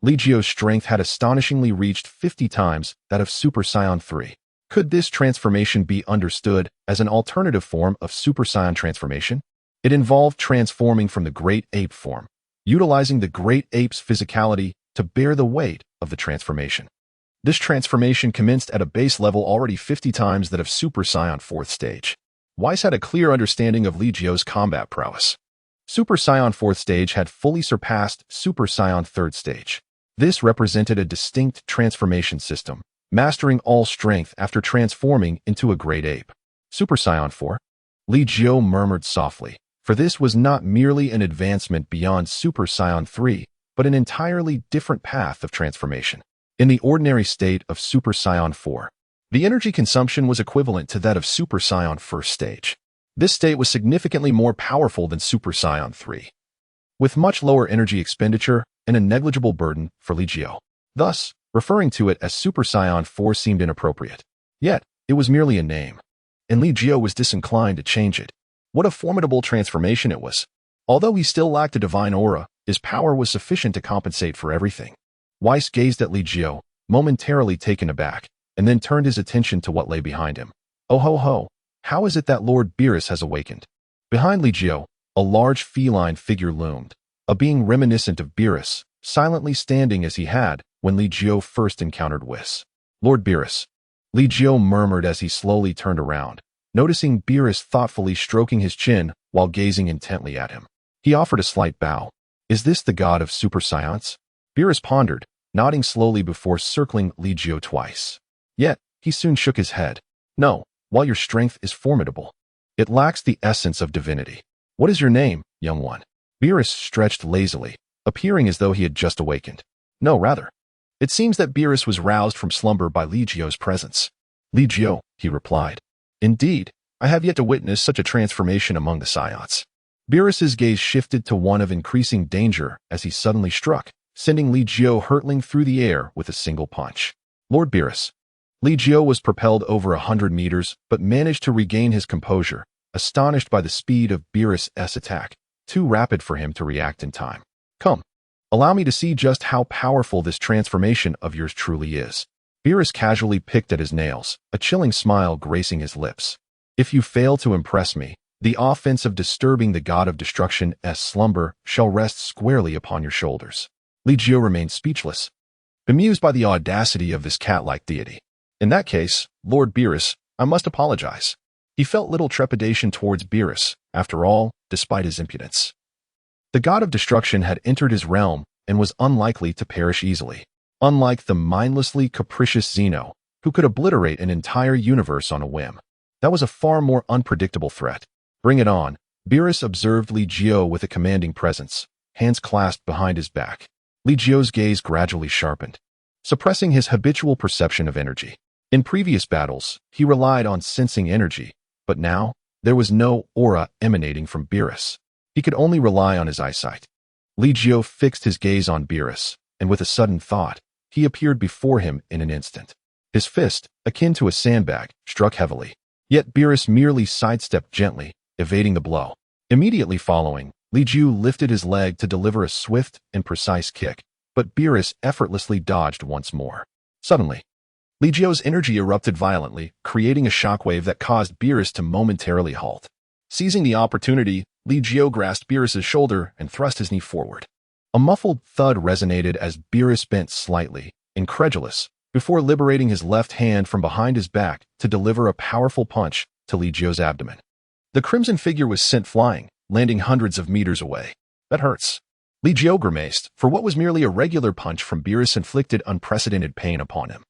Li Jiu's strength had astonishingly reached 50 times that of Super Saiyan 3. Could this transformation be understood as an alternative form of Super Saiyan transformation? It involved transforming from the great ape form, utilizing the great ape's physicality to bear the weight of the transformation. This transformation commenced at a base level already 50 times that of Super Saiyan 4th stage. Whis had a clear understanding of Li Jiu's combat prowess. Super Saiyan 4th stage had fully surpassed Super Saiyan 3rd stage. This represented a distinct transformation system, mastering all strength after transforming into a great ape. Super Saiyan 4. Li Jiu murmured softly, for this was not merely an advancement beyond Super Saiyan 3, but an entirely different path of transformation. In the ordinary state of Super Saiyan 4, the energy consumption was equivalent to that of Super Saiyan first stage. This state was significantly more powerful than Super Saiyan 3, with much lower energy expenditure and a negligible burden for Li Jiu. Thus, referring to it as Super Saiyan 4 seemed inappropriate. Yet, it was merely a name, and Li Jiu was disinclined to change it. What a formidable transformation it was. Although he still lacked a divine aura, his power was sufficient to compensate for everything. Weiss gazed at Li Jiu, momentarily taken aback, and then turned his attention to what lay behind him. Oh ho ho, how is it that Lord Beerus has awakened? Behind Li Jiu, a large feline figure loomed, a being reminiscent of Beerus, silently standing as he had when Li Jiu first encountered Whis. Lord Beerus, Li Jiu murmured as he slowly turned around, noticing Beerus thoughtfully stroking his chin while gazing intently at him. He offered a slight bow. Is this the god of Super Saiyans? Beerus pondered, nodding slowly before circling Li Jiu twice. Yet, he soon shook his head. No, while your strength is formidable, it lacks the essence of divinity. What is your name, young one? Beerus stretched lazily, appearing as though he had just awakened. No, rather. It seems that Beerus was roused from slumber by Li Jiu's presence. Li Jiu, he replied. Indeed, I have yet to witness such a transformation among the Saiyans. Beerus's gaze shifted to one of increasing danger as he suddenly struck, sending Li Jiu hurtling through the air with a single punch. Lord Beerus. Li Jiu was propelled over 100 meters, but managed to regain his composure, astonished by the speed of Beerus' attack, too rapid for him to react in time. Come, allow me to see just how powerful this transformation of yours truly is. Beerus casually picked at his nails, a chilling smile gracing his lips. If you fail to impress me, the offense of disturbing the god of destruction as slumber shall rest squarely upon your shoulders. Li Jiu remained speechless, bemused by the audacity of this cat-like deity. In that case, Lord Beerus, I must apologize. He felt little trepidation towards Beerus, after all, despite his impudence. The god of destruction had entered his realm and was unlikely to perish easily, unlike the mindlessly capricious Zeno, who could obliterate an entire universe on a whim. That was a far more unpredictable threat. Bring it on. Beerus observed Li Jiu with a commanding presence, hands clasped behind his back. Li Jiu's gaze gradually sharpened, suppressing his habitual perception of energy. In previous battles, he relied on sensing energy, but now, there was no aura emanating from Beerus. He could only rely on his eyesight. Li Jiu fixed his gaze on Beerus, and with a sudden thought, he appeared before him in an instant. His fist, akin to a sandbag, struck heavily. Yet Beerus merely sidestepped gently, evading the blow. Immediately following, Li Jiu lifted his leg to deliver a swift and precise kick, but Beerus effortlessly dodged once more. Suddenly, Li Jiu's energy erupted violently, creating a shockwave that caused Beerus to momentarily halt. Seizing the opportunity, Li Jiu grasped Beerus's shoulder and thrust his knee forward. A muffled thud resonated as Beerus bent slightly, incredulous, before liberating his left hand from behind his back to deliver a powerful punch to Li Jiu's abdomen. The crimson figure was sent flying, landing hundreds of meters away. That hurts. Li Jiu grimaced, for what was merely a regular punch from Beerus inflicted unprecedented pain upon him.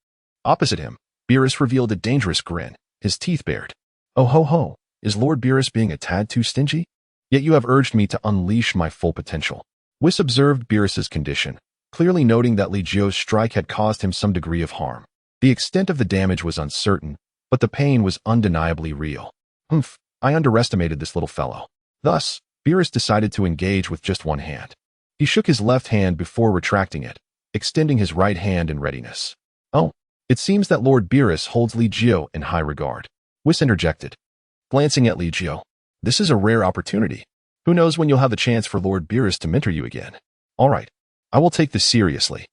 Opposite him, Beerus revealed a dangerous grin, his teeth bared. Oh ho ho, is Lord Beerus being a tad too stingy? Yet you have urged me to unleash my full potential. Whis observed Beerus's condition, clearly noting that Li Jiu's strike had caused him some degree of harm. The extent of the damage was uncertain, but the pain was undeniably real. I underestimated this little fellow. Thus, Beerus decided to engage with just one hand. He shook his left hand before retracting it, extending his right hand in readiness. Oh, it seems that Lord Beerus holds Li Jiu in high regard. Whis interjected, glancing at Li Jiu. This is a rare opportunity. Who knows when you'll have the chance for Lord Beerus to mentor you again? All right, I will take this seriously.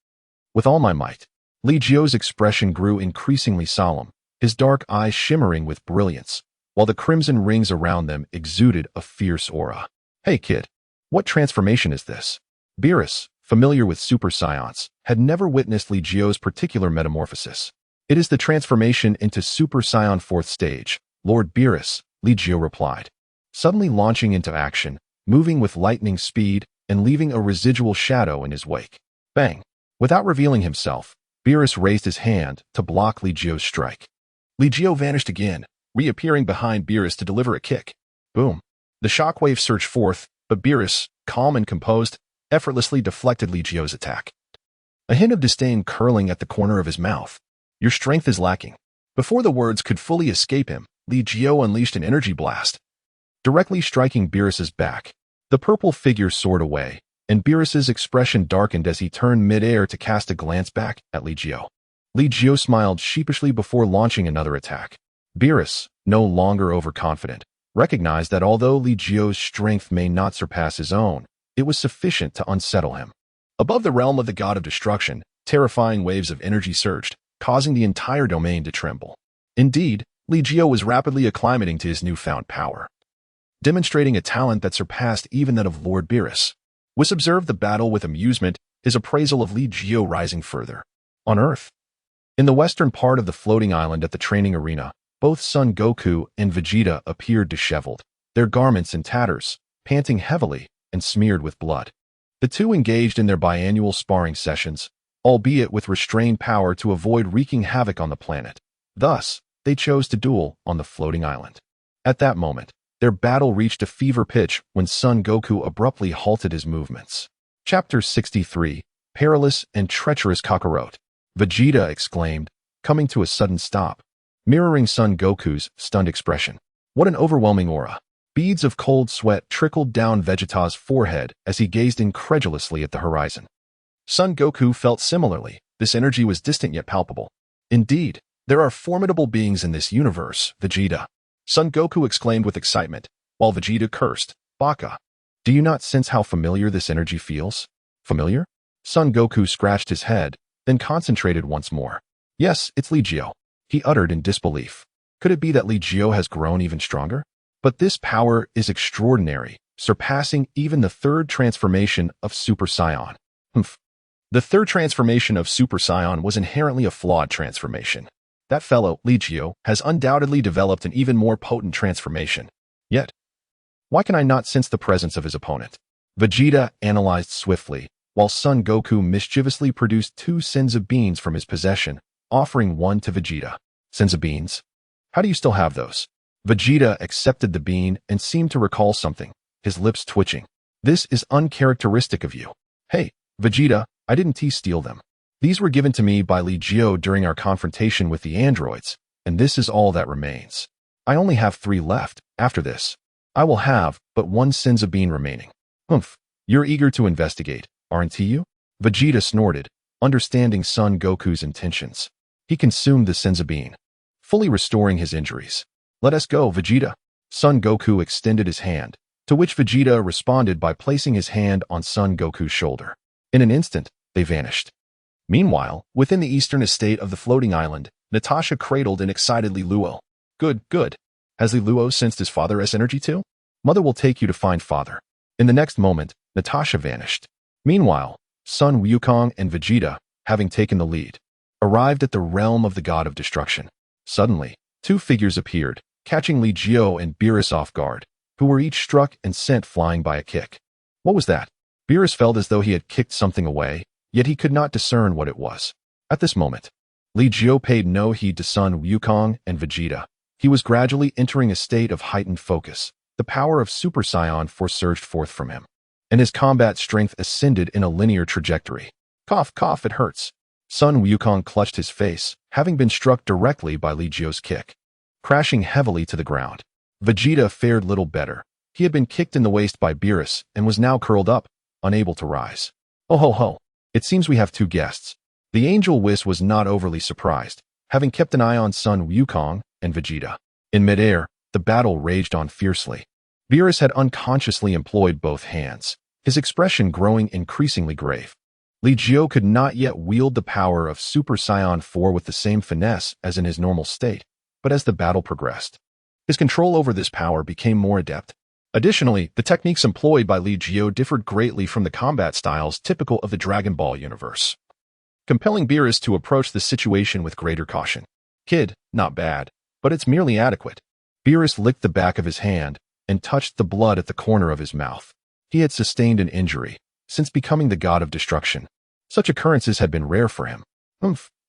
With all my might. Li Jiu's expression grew increasingly solemn, his dark eyes shimmering with brilliance, while the crimson rings around them exuded a fierce aura. Hey kid, what transformation is this? Beerus, familiar with Super Saiyans, had never witnessed Li Jiu's particular metamorphosis. It is the transformation into Super Saiyan 4th stage, Lord Beerus, Li Jiu replied, suddenly launching into action, moving with lightning speed and leaving a residual shadow in his wake. Bang! Without revealing himself, Beerus raised his hand to block Li Jiu's strike. Li Jiu vanished again, reappearing behind Beerus to deliver a kick. Boom. The shockwave surged forth, but Beerus, calm and composed, effortlessly deflected Li Jiu's attack. A hint of disdain curling at the corner of his mouth. Your strength is lacking. Before the words could fully escape him, Li Jiu unleashed an energy blast, directly striking Beerus's back. The purple figure soared away, and Beerus's expression darkened as he turned mid-air to cast a glance back at Li Jiu. Li Jiu smiled sheepishly before launching another attack. Beerus, no longer overconfident, recognized that although Li Jiu's strength may not surpass his own, it was sufficient to unsettle him. Above the realm of the god of destruction, terrifying waves of energy surged, causing the entire domain to tremble. Indeed, Li Jiu was rapidly acclimating to his newfound power, demonstrating a talent that surpassed even that of Lord Beerus. Whis observed the battle with amusement, his appraisal of Li Jiu rising further. On Earth, in the western part of the floating island at the training arena, both Son Goku and Vegeta appeared disheveled, their garments in tatters, panting heavily, and smeared with blood. The two engaged in their biannual sparring sessions, albeit with restrained power to avoid wreaking havoc on the planet. Thus, they chose to duel on the floating island. At that moment, their battle reached a fever pitch when Son Goku abruptly halted his movements. Chapter 63, Perilous and Treacherous Kakarot. Vegeta exclaimed, coming to a sudden stop, mirroring Son Goku's stunned expression. What an overwhelming aura! Beads of cold sweat trickled down Vegeta's forehead as he gazed incredulously at the horizon. Son Goku felt similarly. This energy was distant yet palpable. Indeed, there are formidable beings in this universe, Vegeta. Son Goku exclaimed with excitement, while Vegeta cursed, Baka. Do you not sense how familiar this energy feels? Familiar? Son Goku scratched his head, then concentrated once more. Yes, it's Li Jiu, he uttered in disbelief. Could it be that Li Jiu has grown even stronger? But this power is extraordinary, surpassing even the third transformation of Super Saiyan. The third transformation of Super Saiyan was inherently a flawed transformation. That fellow, Li Jiu, has undoubtedly developed an even more potent transformation. Yet, why can I not sense the presence of his opponent? Vegeta analyzed swiftly, while Son Goku mischievously produced 2 Senzu beans from his possession, offering one to Vegeta. Senzu beans? How do you still have those? Vegeta accepted the bean and seemed to recall something, his lips twitching. This is uncharacteristic of you. Hey, Vegeta, I didn't steal them. These were given to me by Li Jiu during our confrontation with the androids, and this is all that remains. I only have 3 left. After this, I will have but 1 Senzu bean remaining. You're eager to investigate, aren't you? Vegeta snorted, understanding Son Goku's intentions. He consumed the Senzu bean, fully restoring his injuries. Let us go, Vegeta. Son Goku extended his hand, to which Vegeta responded by placing his hand on Son Goku's shoulder. In an instant, they vanished. Meanwhile, within the eastern estate of the floating island, Natasha cradled and excitedly Luo. Good, good. Has Li Luo sensed his father's energy too? Mother will take you to find father. In the next moment, Natasha vanished. Meanwhile, Son Wukong and Vegeta, having taken the lead, arrived at the realm of the god of destruction. Suddenly, 2 figures appeared, catching Li Jiu and Beerus off guard, who were each struck and sent flying by a kick. What was that? Beerus felt as though he had kicked something away, yet he could not discern what it was. At this moment, Li Jiu paid no heed to Son Wukong and Vegeta. He was gradually entering a state of heightened focus. The power of Super Saiyan surged forth from him, and his combat strength ascended in a linear trajectory. Cough, cough, it hurts. Son Wukong clutched his face, having been struck directly by Li Jiu's kick, crashing heavily to the ground. Vegeta fared little better. He had been kicked in the waist by Beerus and was now curled up, unable to rise. Oh ho ho, it seems we have 2 guests. The angel Whis was not overly surprised, having kept an eye on Son Wukong and Vegeta. In midair, the battle raged on fiercely. Beerus had unconsciously employed both hands, his expression growing increasingly grave. Li Jiu could not yet wield the power of Super Saiyan 4 with the same finesse as in his normal state, but as the battle progressed, his control over this power became more adept. Additionally, the techniques employed by Li Jiu differed greatly from the combat styles typical of the Dragon Ball universe, compelling Beerus to approach the situation with greater caution. Kid, not bad, but it's merely adequate. Beerus licked the back of his hand and touched the blood at the corner of his mouth. He had sustained an injury since becoming the god of destruction. Such occurrences had been rare for him.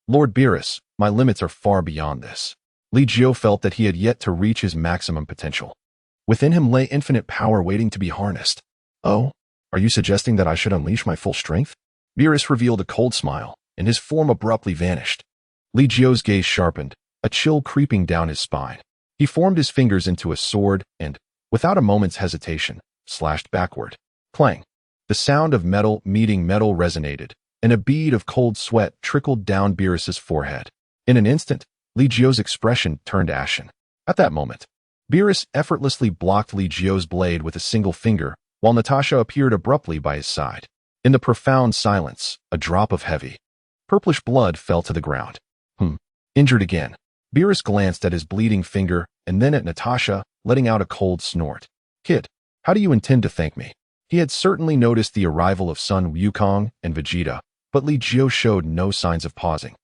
Lord Beerus, my limits are far beyond this. Li Jiu felt that he had yet to reach his maximum potential. Within him lay infinite power waiting to be harnessed. Oh, are you suggesting that I should unleash my full strength? Beerus revealed a cold smile, and his form abruptly vanished. Li Jiu's gaze sharpened, a chill creeping down his spine. He formed his fingers into a sword and, without a moment's hesitation, slashed backward. Clang! The sound of metal meeting metal resonated, and a bead of cold sweat trickled down Beerus's forehead. In an instant, Li Jiu's expression turned ashen. At that moment, Beerus effortlessly blocked Li Jiu's blade with a single finger, while Natasha appeared abruptly by his side. In the profound silence, a drop of heavy, purplish blood fell to the ground. Injured again. Beerus glanced at his bleeding finger and then at Natasha, letting out a cold snort. Kid, how do you intend to thank me? He had certainly noticed the arrival of Sun Wukong and Vegeta, but Li Jiu showed no signs of pausing.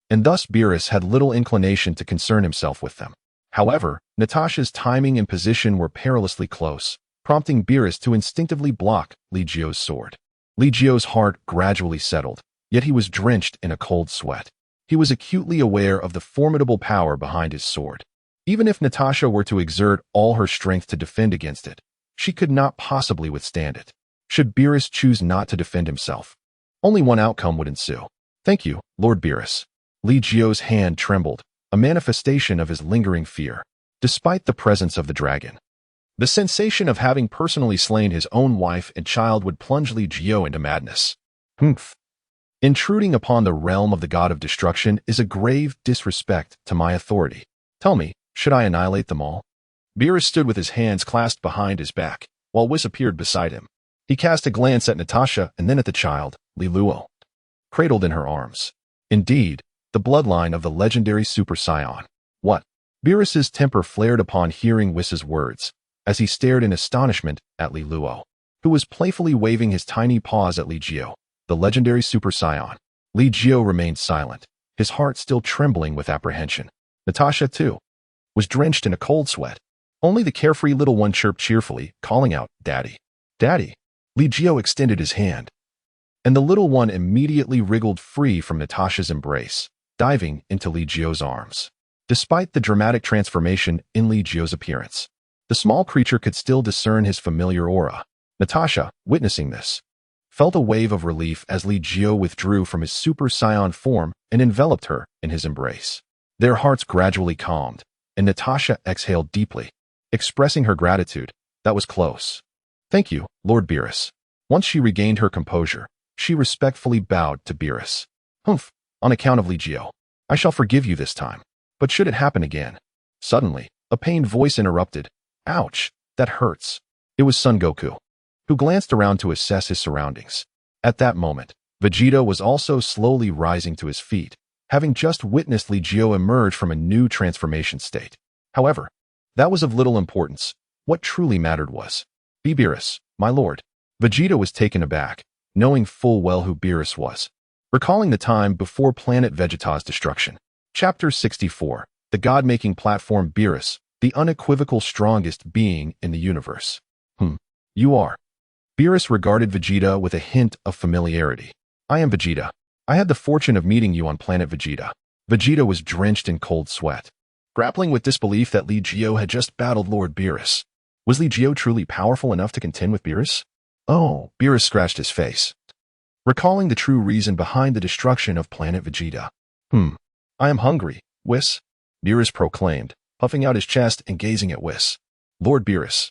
And thus Beerus had little inclination to concern himself with them. However, Natasha's timing and position were perilously close, prompting Beerus to instinctively block Li Jiu's sword. Li Jiu's heart gradually settled, yet he was drenched in a cold sweat. He was acutely aware of the formidable power behind his sword. Even if Natasha were to exert all her strength to defend against it, she could not possibly withstand it. Should Beerus choose not to defend himself, only one outcome would ensue. Thank you, Lord Beerus. Li Jiu's hand trembled, a manifestation of his lingering fear. Despite the presence of the dragon, the sensation of having personally slain his own wife and child would plunge Li Jiu into madness. Intruding upon the realm of the god of destruction is a grave disrespect to my authority. Tell me, should I annihilate them all? Beerus stood with his hands clasped behind his back, while Whis appeared beside him. He cast a glance at Natasha and then at the child, Li Luo, cradled in her arms. Indeed, the bloodline of the legendary Super Saiyan. What? Beerus's temper flared upon hearing Whis's words, as he stared in astonishment at Li Luo, who was playfully waving his tiny paws at Li Jiu, the legendary Super Saiyan. Li Jiu remained silent, his heart still trembling with apprehension. Natasha, too, was drenched in a cold sweat. Only the carefree little one chirped cheerfully, calling out, Daddy. Daddy. Li Jiu extended his hand, and the little one immediately wriggled free from Natasha's embrace, diving into Li Jiu's arms. Despite the dramatic transformation in Li Jiu's appearance, the small creature could still discern his familiar aura. Natasha, witnessing this, felt a wave of relief as Li Jiu withdrew from his Super Saiyan form and enveloped her in his embrace. Their hearts gradually calmed, and Natasha exhaled deeply, expressing her gratitude. That was close. Thank you, Lord Beerus. Once she regained her composure, she respectfully bowed to Beerus. On account of Li Jiu, I shall forgive you this time. But should it happen again? Suddenly, a pained voice interrupted. Ouch, that hurts. It was Son Goku, who glanced around to assess his surroundings. At that moment, Vegeta was also slowly rising to his feet, having just witnessed Li Jiu emerge from a new transformation state. However, that was of little importance. What truly mattered was, Beerus, my lord. Vegeta was taken aback, knowing full well who Beerus was, recalling the time before planet Vegeta's destruction. Chapter 64, The God-Making Platform. Beerus, the unequivocal strongest being in the universe. You are. Beerus regarded Vegeta with a hint of familiarity. I am Vegeta. I had the fortune of meeting you on planet Vegeta. Vegeta was drenched in cold sweat, grappling with disbelief that Li Jiu had just battled Lord Beerus. Was Li Jiu truly powerful enough to contend with Beerus? Oh, Beerus scratched his face, recalling the true reason behind the destruction of planet Vegeta. I am hungry, Whis, Beerus proclaimed, puffing out his chest and gazing at Whis. Lord Beerus,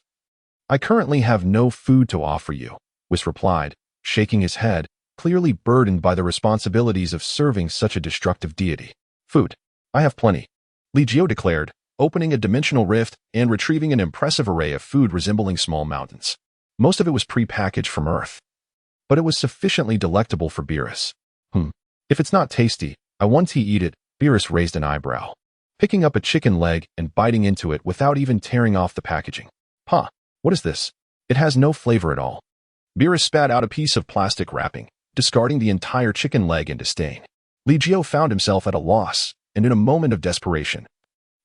I currently have no food to offer you, Whis replied, shaking his head, clearly burdened by the responsibilities of serving such a destructive deity. Food. I have plenty, Li Jiu declared, opening a dimensional rift and retrieving an impressive array of food resembling small mountains. Most of it was pre-packaged from Earth, but it was sufficiently delectable for Beerus. If it's not tasty, I want to eat it. Beerus raised an eyebrow, picking up a chicken leg and biting into it without even tearing off the packaging. What is this? It has no flavor at all. Beerus spat out a piece of plastic wrapping, discarding the entire chicken leg in disdain. Li Jiu found himself at a loss, and in a moment of desperation,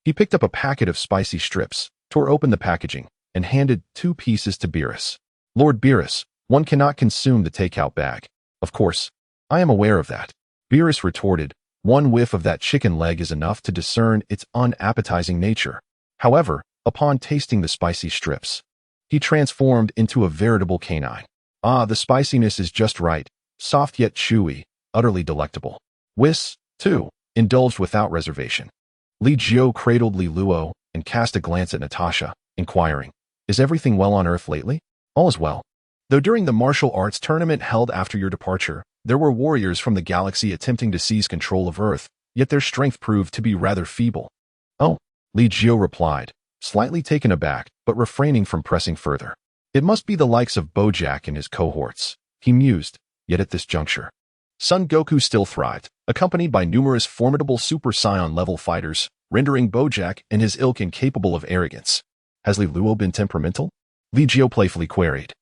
he picked up a packet of spicy strips, tore open the packaging, and handed 2 pieces to Beerus. Lord Beerus, one cannot consume the takeout bag. Of course, I am aware of that. Beerus retorted. One whiff of that chicken leg is enough to discern its unappetizing nature. However, Upon tasting the spicy strips, he transformed into a veritable canine. Ah, the spiciness is just right, soft yet chewy, utterly delectable. Whis, too, indulged without reservation. Li Jiu cradled Li Luo and cast a glance at Natasha, inquiring, "Is everything well on Earth lately?" "All is well. Though during the martial arts tournament held after your departure, there were warriors from the galaxy attempting to seize control of Earth, yet their strength proved to be rather feeble." "Oh," Li Jiu replied, slightly taken aback, but refraining from pressing further. "It must be the likes of Bojack and his cohorts," he mused, yet at this juncture, Son Goku still thrived, accompanied by numerous formidable Super Saiyan level fighters, rendering Bojack and his ilk incapable of arrogance. "Has Li Luo been temperamental?" Li Jiu playfully queried,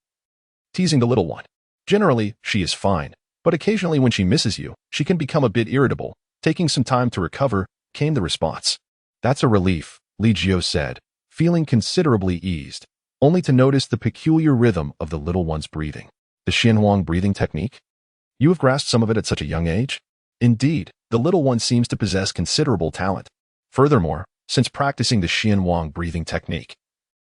teasing the little one. "Generally, she is fine, but occasionally when she misses you, she can become a bit irritable. Taking some time to recover," came the response. "That's a relief," Li Jiu said, feeling considerably eased, only to notice the peculiar rhythm of the little one's breathing. "The Huang Breath Technique? You have grasped some of it at such a young age?" Indeed, the little one seems to possess considerable talent. Furthermore, since practicing the Huang Breath Technique,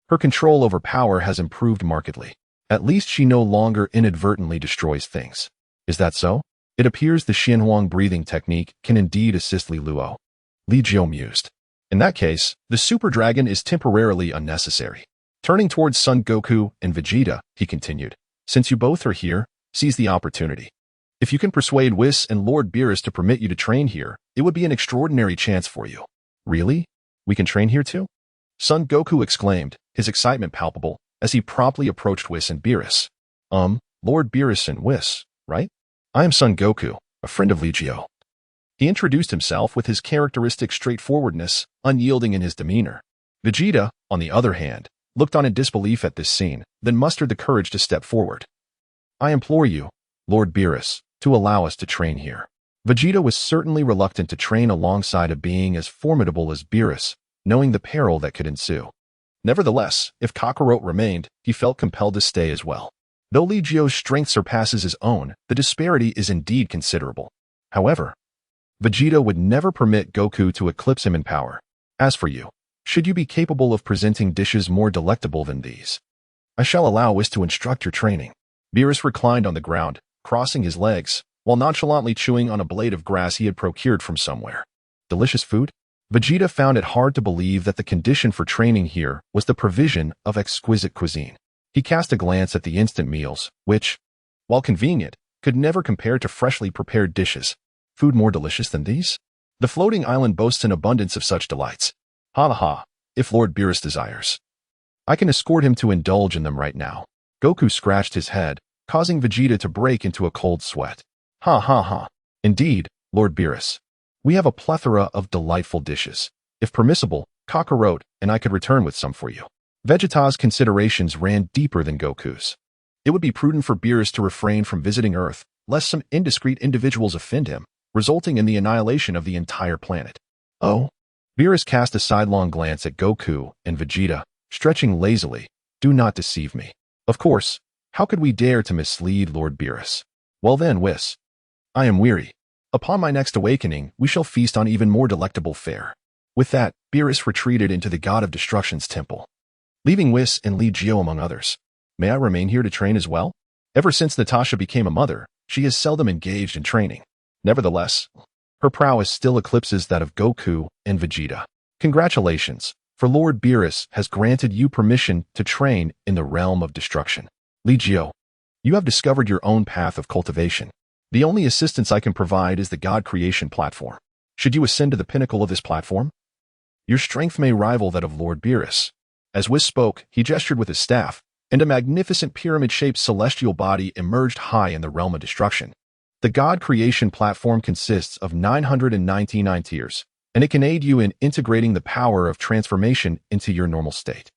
her control over power has improved markedly. At least she no longer inadvertently destroys things. Is that so? It appears the Huang Breath Technique can indeed assist Li Luo. Li Jiu mused. In that case, the Super Dragon is temporarily unnecessary. Turning towards Son Goku and Vegeta, he continued, "Since you both are here, seize the opportunity. If you can persuade Whis and Lord Beerus to permit you to train here, it would be an extraordinary chance for you." "Really? We can train here too?" Son Goku exclaimed, his excitement palpable, as he promptly approached Whis and Beerus. Lord Beerus and Whis, right? I am Son Goku, a friend of Li Jiu." He introduced himself with his characteristic straightforwardness, unyielding in his demeanor. Vegeta, on the other hand, looked on in disbelief at this scene, then mustered the courage to step forward. "I implore you, Lord Beerus, to allow us to train here." Vegeta was certainly reluctant to train alongside a being as formidable as Beerus, knowing the peril that could ensue. Nevertheless, if Kakarot remained, he felt compelled to stay as well. Though Li Jiu's strength surpasses his own, the disparity is indeed considerable. However, Vegeta would never permit Goku to eclipse him in power. "As for you, should you be capable of presenting dishes more delectable than these, I shall allow Whis to instruct your training." Beerus reclined on the ground, crossing his legs, while nonchalantly chewing on a blade of grass he had procured from somewhere. Delicious food? Vegeta found it hard to believe that the condition for training here was the provision of exquisite cuisine. He cast a glance at the instant meals, which, while convenient, could never compare to freshly prepared dishes. Food more delicious than these? The floating island boasts an abundance of such delights. Ha ha, if Lord Beerus desires, I can escort him to indulge in them right now. Goku scratched his head, causing Vegeta to break into a cold sweat. Ha ha ha. Indeed, Lord Beerus. We have a plethora of delightful dishes. If permissible, Kakarot and I could return with some for you. Vegeta's considerations ran deeper than Goku's. It would be prudent for Beerus to refrain from visiting Earth, lest some indiscreet individuals offend him, resulting in the annihilation of the entire planet. Oh? Beerus cast a sidelong glance at Goku and Vegeta, stretching lazily. Do not deceive me. Of course, how could we dare to mislead Lord Beerus? Well then, Whis. I am weary. Upon my next awakening, we shall feast on even more delectable fare. With that, Beerus retreated into the God of Destruction's temple, leaving Whis and Li Jiu among others. May I remain here to train as well? Ever since Natasha became a mother, she has seldom engaged in training. Nevertheless, her prowess still eclipses that of Goku and Vegeta. Congratulations, for Lord Beerus has granted you permission to train in the realm of destruction. Li Jiu, you have discovered your own path of cultivation. The only assistance I can provide is the God creation platform. Should you ascend to the pinnacle of this platform, your strength may rival that of Lord Beerus. As Whis spoke, he gestured with his staff, and a magnificent pyramid-shaped celestial body emerged high in the realm of destruction. The God creation platform consists of 999 tiers, and it can aid you in integrating the power of transformation into your normal state.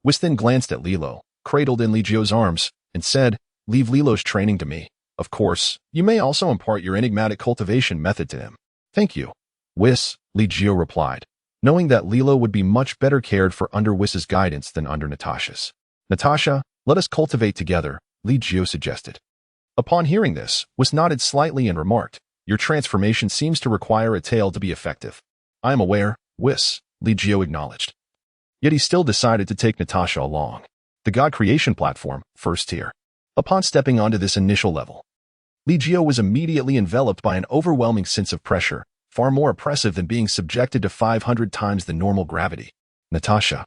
Whis then glanced at Lilo, cradled in Li Jiu's arms, and said, "Leave Lilo's training to me. Of course, you may also impart your enigmatic cultivation method to him." "Thank you, Whis," Li Jiu replied, knowing that Lilo would be much better cared for under Whis's guidance than under Natasha's. "Natasha, let us cultivate together," Li Jiu suggested. Upon hearing this, Whis nodded slightly and remarked, "Your transformation seems to require a tail to be effective." "I am aware, Whis," Li Jiu acknowledged. Yet he still decided to take Natasha along. The God Creation platform, first tier. Upon stepping onto this initial level, Li Jiu was immediately enveloped by an overwhelming sense of pressure, far more oppressive than being subjected to 500 times the normal gravity. Natasha,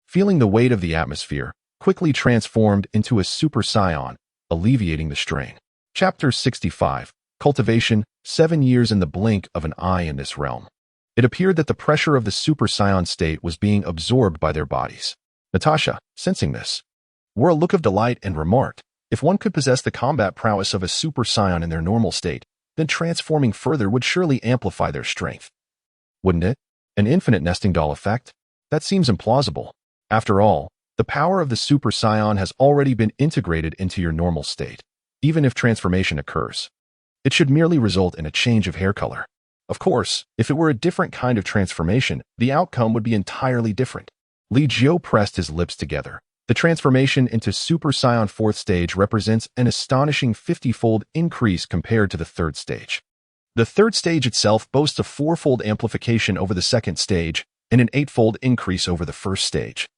feeling the weight of the atmosphere, quickly transformed into a Super Saiyan, alleviating the strain. Chapter 65. Cultivation, 7 years in the blink of an eye in this realm. It appeared that the pressure of the Super Saiyan state was being absorbed by their bodies. Natasha, sensing this, wore a look of delight and remarked, if one could possess the combat prowess of a Super Saiyan in their normal state, then transforming further would surely amplify their strength. Wouldn't it? An infinite nesting doll effect? That seems implausible. After all, the power of the Super Saiyan has already been integrated into your normal state. Even if transformation occurs, it should merely result in a change of hair color. Of course, if it were a different kind of transformation, the outcome would be entirely different. Li Jiu pressed his lips together. The transformation into Super Saiyan 4th stage represents an astonishing 50-fold increase compared to the 3rd stage. The 3rd stage itself boasts a 4-fold amplification over the 2nd stage and an 8-fold increase over the 1st stage,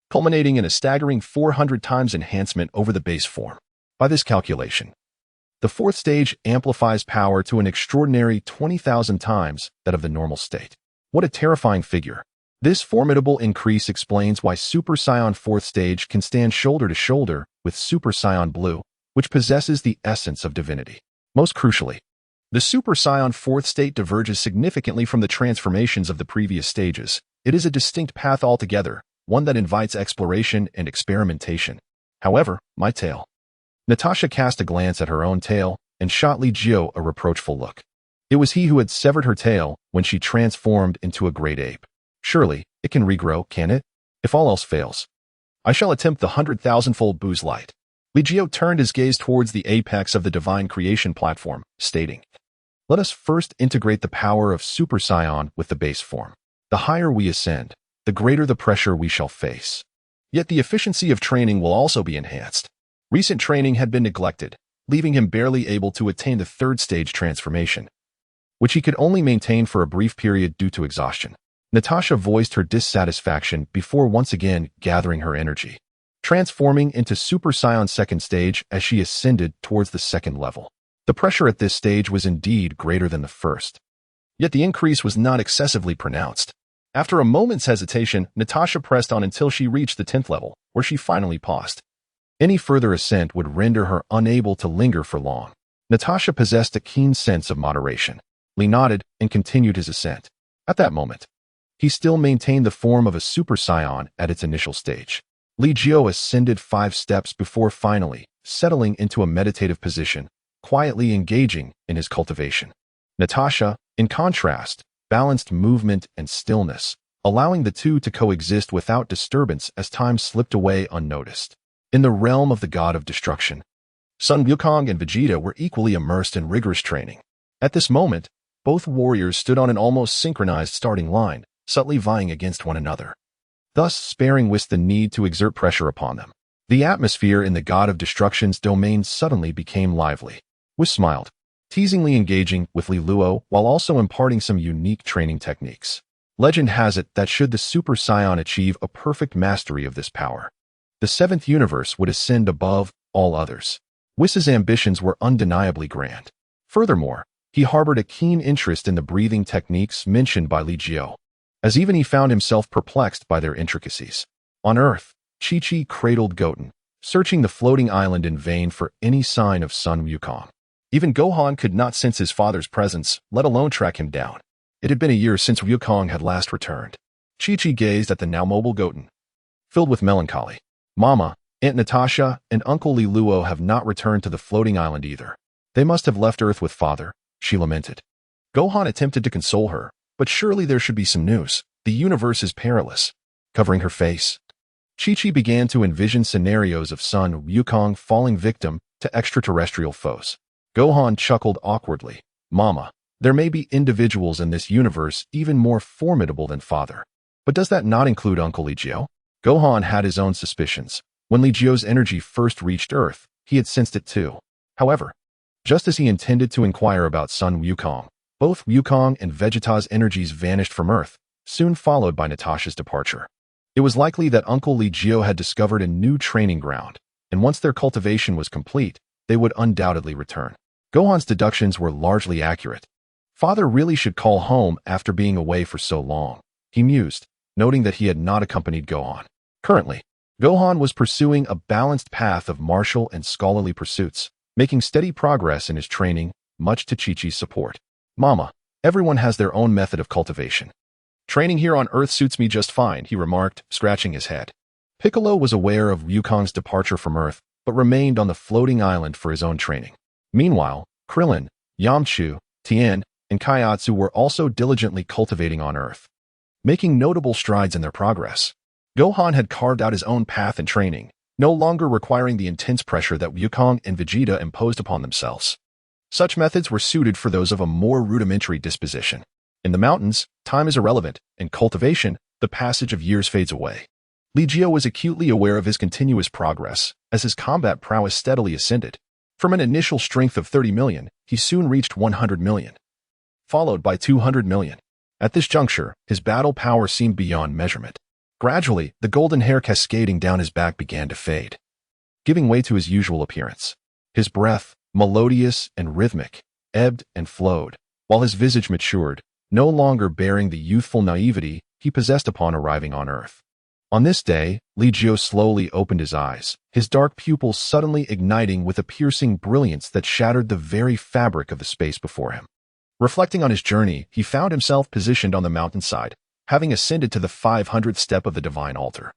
culminating in a staggering 400 times enhancement over the base form. By this calculation, the 4th stage amplifies power to an extraordinary 20,000 times that of the normal state. What a terrifying figure. This formidable increase explains why Super Saiyan 4th stage can stand shoulder to shoulder with Super Saiyan Blue, which possesses the essence of divinity. Most crucially, the Super Saiyan 4th state diverges significantly from the transformations of the previous stages. It is a distinct path altogether, one that invites exploration and experimentation. However, my tail. Natasha cast a glance at her own tail and shot Li Jiu a reproachful look. It was he who had severed her tail when she transformed into a great ape. Surely, it can regrow, can it? If all else fails, I shall attempt the 100,000-fold booze light. Li Jiu turned his gaze towards the apex of the divine creation platform, stating, let us first integrate the power of Super Saiyan with the base form. The higher we ascend, the greater the pressure we shall face. Yet the efficiency of training will also be enhanced. Recent training had been neglected, leaving him barely able to attain the 3rd stage transformation, which he could only maintain for a brief period due to exhaustion. Natasha voiced her dissatisfaction before once again gathering her energy, transforming into Super Saiyan 2nd stage as she ascended towards the 2nd level. The pressure at this stage was indeed greater than the 1st. Yet the increase was not excessively pronounced. After a moment's hesitation, Natasha pressed on until she reached the 10th level, where she finally paused. Any further ascent would render her unable to linger for long. Natasha possessed a keen sense of moderation. Li nodded and continued his ascent. At that moment, he still maintained the form of a Super Saiyan at its initial stage. Li Jiu ascended 5 steps before finally settling into a meditative position, quietly engaging in his cultivation. Natasha, in contrast, balanced movement and stillness, allowing the two to coexist without disturbance as time slipped away unnoticed. In the realm of the god of destruction, Sun Wukong and Vegeta were equally immersed in rigorous training. At this moment, both warriors stood on an almost synchronized starting line, subtly vying against one another, thus sparing Whis the need to exert pressure upon them. The atmosphere in the god of destruction's domain suddenly became lively. Whis smiled, teasingly engaging with Li Luo while also imparting some unique training techniques. Legend has it that should the Super Saiyan achieve a perfect mastery of this power, the 7th universe would ascend above all others. Whis's ambitions were undeniably grand. Furthermore, he harbored a keen interest in the breathing techniques mentioned by Li Jiu, as even he found himself perplexed by their intricacies. On Earth, Chi-Chi cradled Goten, searching the floating island in vain for any sign of Sun Wukong. Even Gohan could not sense his father's presence, let alone track him down. It had been a year since Wukong had last returned. Chi-Chi gazed at the now mobile Goten, filled with melancholy. Mama, Aunt Natasha, and Uncle Li Luo have not returned to the floating island either. They must have left Earth with father, she lamented. Gohan attempted to console her, but surely there should be some news. The universe is perilous. Covering her face, Chi-Chi began to envision scenarios of Sun Wukong falling victim to extraterrestrial foes. Gohan chuckled awkwardly. Mama, there may be individuals in this universe even more formidable than father. But does that not include Uncle Li Jiu? Gohan had his own suspicions. When Li Jiu's energy first reached Earth, he had sensed it too. However, just as he intended to inquire about Sun Wukong, both Wukong and Vegeta's energies vanished from Earth, soon followed by Natasha's departure. It was likely that Uncle Li Jiu had discovered a new training ground, and once their cultivation was complete, they would undoubtedly return. Gohan's deductions were largely accurate. Father really should call home after being away for so long, he mused, noting that he had not accompanied Gohan. Currently, Gohan was pursuing a balanced path of martial and scholarly pursuits, making steady progress in his training, much to Chi-Chi's support. Mama, everyone has their own method of cultivation. Training here on Earth suits me just fine, he remarked, scratching his head. Piccolo was aware of Wukong's departure from Earth, but remained on the floating island for his own training. Meanwhile, Krillin, Yamchu, Tien, and Kaiatsu were also diligently cultivating on Earth, making notable strides in their progress. Gohan had carved out his own path in training, no longer requiring the intense pressure that Wukong and Vegeta imposed upon themselves. Such methods were suited for those of a more rudimentary disposition. In the mountains, time is irrelevant, in cultivation, the passage of years fades away. Li Jiu was acutely aware of his continuous progress, as his combat prowess steadily ascended. From an initial strength of 30 million, he soon reached 100 million, followed by 200 million. At this juncture, his battle power seemed beyond measurement. Gradually, the golden hair cascading down his back began to fade, giving way to his usual appearance. His breath, melodious and rhythmic, ebbed and flowed, while his visage matured, no longer bearing the youthful naivety he possessed upon arriving on Earth. On this day, Li Jiu slowly opened his eyes, his dark pupils suddenly igniting with a piercing brilliance that shattered the very fabric of the space before him. Reflecting on his journey, he found himself positioned on the mountainside, having ascended to the 500th step of the divine altar,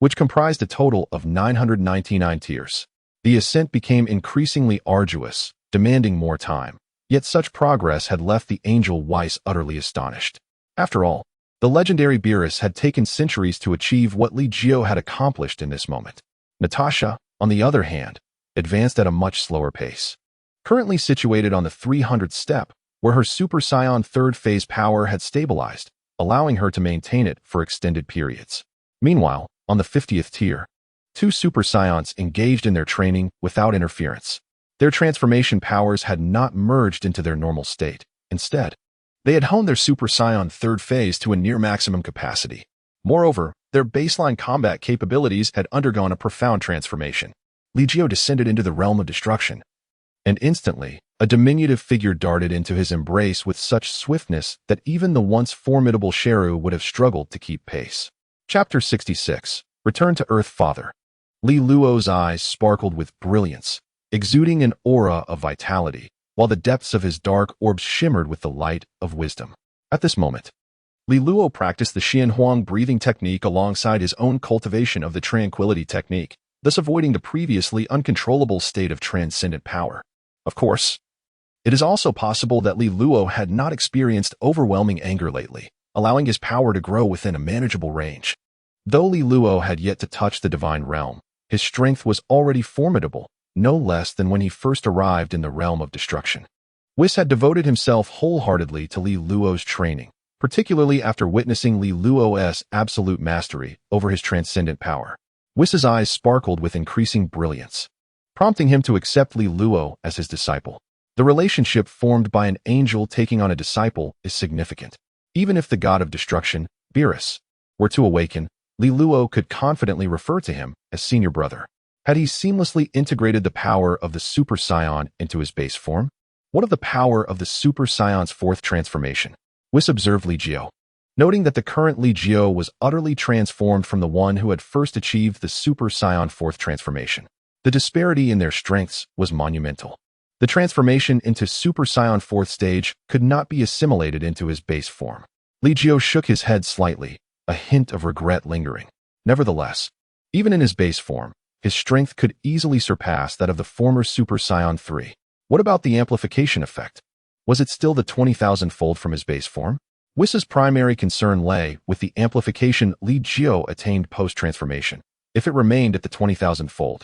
which comprised a total of 999 tiers. The ascent became increasingly arduous, demanding more time, yet such progress had left the angel Weiss utterly astonished. After all, the legendary Beerus had taken centuries to achieve what Li Jiu had accomplished in this moment. Natasha, on the other hand, advanced at a much slower pace. Currently situated on the 300th step, where her Super Saiyan third phase power had stabilized, allowing her to maintain it for extended periods. Meanwhile, on the 50th tier, two Super Saiyans engaged in their training without interference. Their transformation powers had not merged into their normal state. Instead, they had honed their Super Saiyan third phase to a near maximum capacity. Moreover, their baseline combat capabilities had undergone a profound transformation. Li Jiu descended into the realm of destruction, and instantly, a diminutive figure darted into his embrace with such swiftness that even the once formidable Sheru would have struggled to keep pace. Chapter 66. Return to Earth Father. Li Luo's eyes sparkled with brilliance, exuding an aura of vitality, while the depths of his dark orbs shimmered with the light of wisdom. At this moment, Li Luo practiced the Huang Breathing Technique alongside his own cultivation of the Tranquility Technique, thus avoiding the previously uncontrollable state of transcendent power. Of course, it is also possible that Li Luo had not experienced overwhelming anger lately, allowing his power to grow within a manageable range. Though Li Luo had yet to touch the divine realm, his strength was already formidable, no less than when he first arrived in the realm of destruction. Whis had devoted himself wholeheartedly to Li Luo's training, particularly after witnessing Li Luo's absolute mastery over his transcendent power. Whis's eyes sparkled with increasing brilliance, prompting him to accept Li Luo as his disciple. The relationship formed by an angel taking on a disciple is significant. Even if the god of destruction, Beerus, were to awaken, Li Luo could confidently refer to him as senior brother. Had he seamlessly integrated the power of the Super Saiyan into his base form? What of the power of the Super Saiyan's fourth transformation? Whis observed Li Jiu, noting that the current Li Jiu was utterly transformed from the one who had first achieved the Super Saiyan fourth transformation. The disparity in their strengths was monumental. The transformation into Super Saiyan 4th stage could not be assimilated into his base form. Li Jiu shook his head slightly, a hint of regret lingering. Nevertheless, even in his base form, his strength could easily surpass that of the former Super Saiyan 3. What about the amplification effect? Was it still the 20,000-fold from his base form? Whis's primary concern lay with the amplification Li Jiu attained post-transformation. If it remained at the 20,000-fold,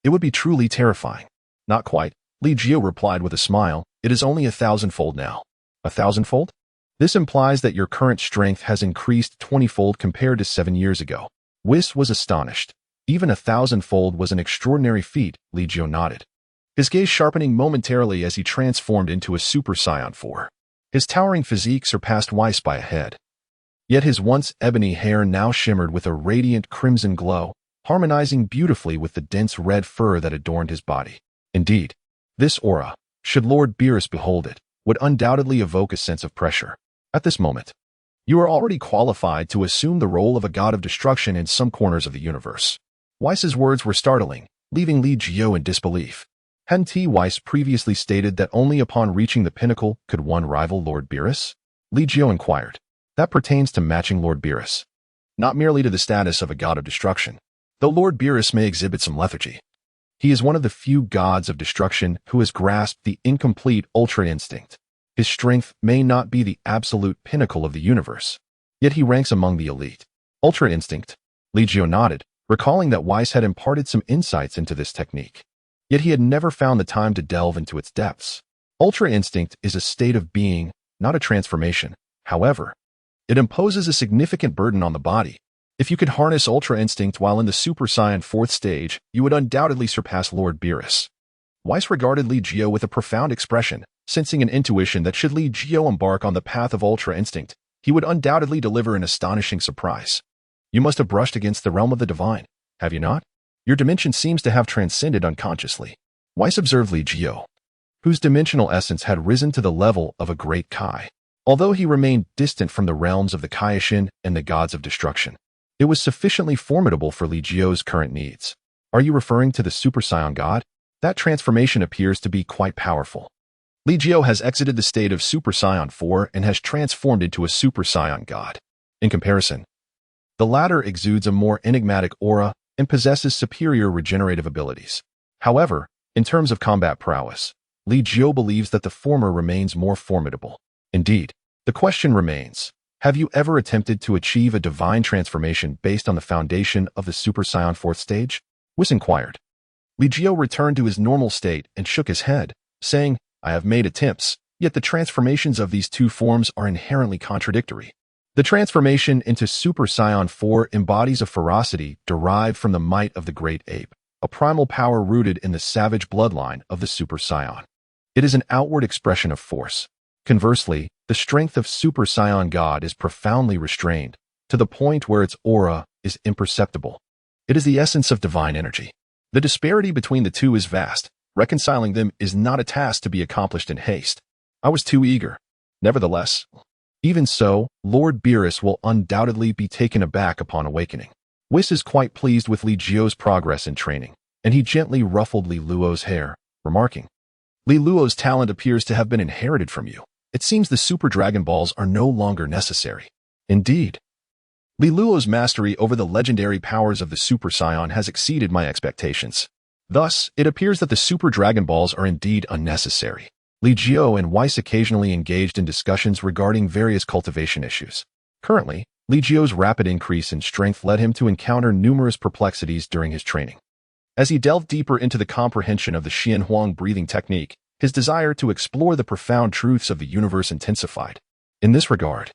it would be truly terrifying. Not quite. Li Jiu replied with a smile, it is only 1,000-fold now. 1,000-fold? This implies that your current strength has increased 20-fold compared to 7 years ago. Whis was astonished. Even 1,000-fold was an extraordinary feat, Li Jiu nodded, his gaze sharpening momentarily as he transformed into a Super Saiyan 4. His towering physique surpassed Weiss by a head. Yet his once ebony hair now shimmered with a radiant crimson glow, harmonizing beautifully with the dense red fur that adorned his body. Indeed, this aura, should Lord Beerus behold it, would undoubtedly evoke a sense of pressure. At this moment, you are already qualified to assume the role of a god of destruction in some corners of the universe. Weiss's words were startling, leaving Li Jiu in disbelief. Hadn't Weiss previously stated that only upon reaching the pinnacle could one rival Lord Beerus? Li Jiu inquired. That pertains to matching Lord Beerus, not merely to the status of a god of destruction. Though Lord Beerus may exhibit some lethargy, he is one of the few gods of destruction who has grasped the incomplete Ultra Instinct. His strength may not be the absolute pinnacle of the universe, yet he ranks among the elite. Ultra Instinct. Li Jiu nodded, recalling that Weiss had imparted some insights into this technique. Yet he had never found the time to delve into its depths. Ultra Instinct is a state of being, not a transformation. However, it imposes a significant burden on the body. If you could harness Ultra Instinct while in the Super Saiyan 4th stage, you would undoubtedly surpass Lord Beerus. Weiss regarded Li Jiu with a profound expression, sensing an intuition that should Li Jiu embark on the path of Ultra Instinct, he would undoubtedly deliver an astonishing surprise. You must have brushed against the realm of the divine, have you not? Your dimension seems to have transcended unconsciously. Weiss observed Li Jiu, whose dimensional essence had risen to the level of a great Kai. Although he remained distant from the realms of the Kaioshin and the gods of destruction, it was sufficiently formidable for Li Jiu's current needs. Are you referring to the Super Saiyan God? That transformation appears to be quite powerful. Li Jiu has exited the state of Super Saiyan 4 and has transformed into a Super Saiyan God. In comparison, the latter exudes a more enigmatic aura and possesses superior regenerative abilities. However, in terms of combat prowess, Li Jiu believes that the former remains more formidable. Indeed, the question remains, have you ever attempted to achieve a divine transformation based on the foundation of the Super Saiyan 4th stage? Weiss inquired. Li Jiu returned to his normal state and shook his head, saying, I have made attempts, yet the transformations of these two forms are inherently contradictory. The transformation into Super Saiyan 4 embodies a ferocity derived from the might of the great ape, a primal power rooted in the savage bloodline of the Super Saiyan. It is an outward expression of force. Conversely, the strength of Super Saiyan God is profoundly restrained, to the point where its aura is imperceptible. It is the essence of divine energy. The disparity between the two is vast. Reconciling them is not a task to be accomplished in haste. I was too eager. Nevertheless, even so, Lord Beerus will undoubtedly be taken aback upon awakening. Weiss is quite pleased with Li Jiu's progress in training, and he gently ruffled Li Luo's hair, remarking, Li Luo's talent appears to have been inherited from you. It seems the Super Dragon Balls are no longer necessary. Indeed, Li Luo's mastery over the legendary powers of the Super Saiyan has exceeded my expectations. Thus, it appears that the Super Dragon Balls are indeed unnecessary. Li Jiu and Weiss occasionally engaged in discussions regarding various cultivation issues. Currently, Li Jiu's rapid increase in strength led him to encounter numerous perplexities during his training. As he delved deeper into the comprehension of the Huang breathing technique, his desire to explore the profound truths of the universe intensified. In this regard,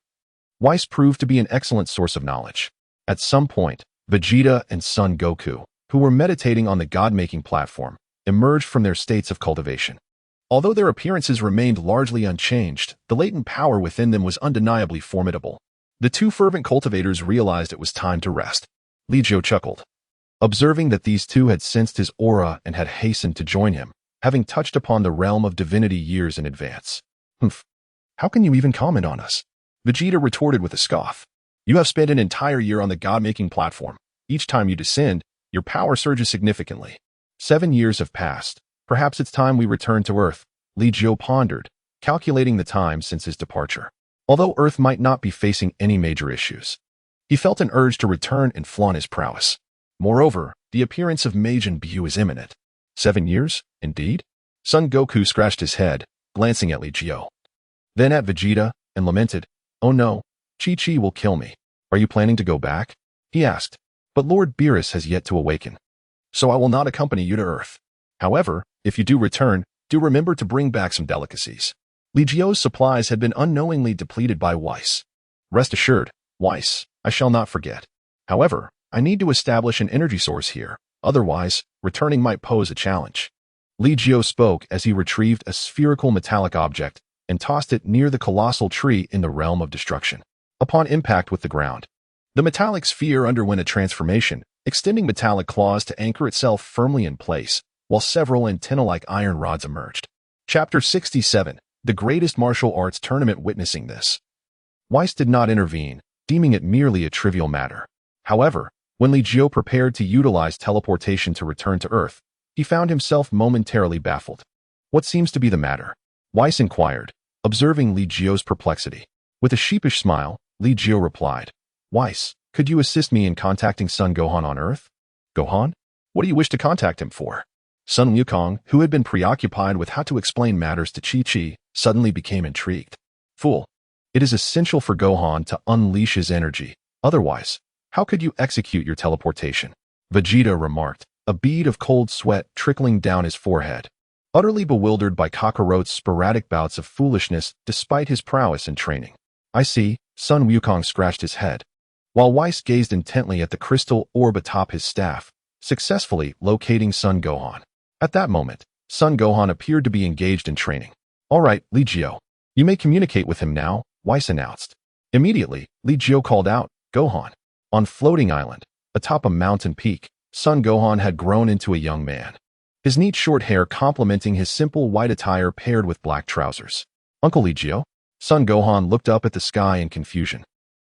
Weiss proved to be an excellent source of knowledge. At some point, Vegeta and Son Goku, who were meditating on the god-making platform, emerged from their states of cultivation. Although their appearances remained largely unchanged, the latent power within them was undeniably formidable. The two fervent cultivators realized it was time to rest. Li Jiu chuckled, observing that these two had sensed his aura and had hastened to join him, having touched upon the realm of divinity years in advance. Humph. How can you even comment on us? Vegeta retorted with a scoff. You have spent an entire year on the god-making platform. Each time you descend, your power surges significantly. 7 years have passed. Perhaps it's time we return to Earth, Li Jiu pondered, calculating the time since his departure. Although Earth might not be facing any major issues, he felt an urge to return and flaunt his prowess. Moreover, the appearance of Majin Buu is imminent. 7 years, indeed? Son Goku scratched his head, glancing at Li Jiu. Then at Vegeta, and lamented, Oh no, Chi-Chi will kill me. Are you planning to go back? He asked. But Lord Beerus has yet to awaken, so I will not accompany you to Earth. However, if you do return, do remember to bring back some delicacies. Li Jiu's supplies had been unknowingly depleted by Weiss. Rest assured, Weiss, I shall not forget. However, I need to establish an energy source here, otherwise, returning might pose a challenge. Li Jiu spoke as he retrieved a spherical metallic object and tossed it near the colossal tree in the realm of destruction. upon impact with the ground. The metallic sphere underwent a transformation, extending metallic claws to anchor itself firmly in place, while several antenna-like iron rods emerged. Chapter 67. The Greatest Martial Arts Tournament. Witnessing this, Weiss did not intervene, deeming it merely a trivial matter. However, when Li Jiu prepared to utilize teleportation to return to Earth, he found himself momentarily baffled. "What seems to be the matter?" Weiss inquired, observing Li Jiu's perplexity. With a sheepish smile, Li Jiu replied, "Weiss, could you assist me in contacting Son Gohan on Earth?" "Gohan? What do you wish to contact him for?" Sun Wukong, who had been preoccupied with how to explain matters to Chi-Chi, suddenly became intrigued. "Fool, it is essential for Gohan to unleash his energy. Otherwise, how could you execute your teleportation?" Vegeta remarked, a bead of cold sweat trickling down his forehead. Utterly bewildered by Kakarot's sporadic bouts of foolishness despite his prowess and training. "I see," Sun Wukong scratched his head, while Weiss gazed intently at the crystal orb atop his staff, successfully locating Son Gohan. At that moment, Son Gohan appeared to be engaged in training. "All right, Li Jiu, you may communicate with him now," Weiss announced. Immediately, Li Jiu called out, "Gohan." On Floating Island, atop a mountain peak, Son Gohan had grown into a young man. His neat short hair complementing his simple white attire paired with black trousers. "Uncle Li Jiu?" Son Gohan looked up at the sky in confusion,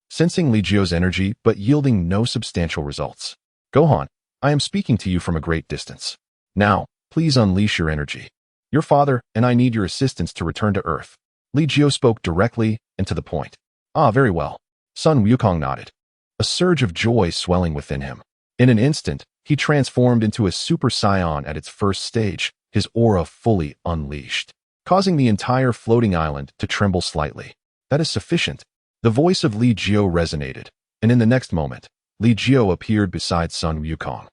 sensing Li Jiu's energy but yielding no substantial results. "Gohan, I am speaking to you from a great distance. Now, please unleash your energy. Your father and I need your assistance to return to Earth." Li Jiu spoke directly and to the point. "Ah, very well." Sun Wukong nodded, a surge of joy swelling within him. In an instant, he transformed into a Super Saiyan at its first stage, his aura fully unleashed, causing the entire floating island to tremble slightly. "That is sufficient." The voice of Li Jiu resonated, and in the next moment, Li Jiu appeared beside Sun Wukong,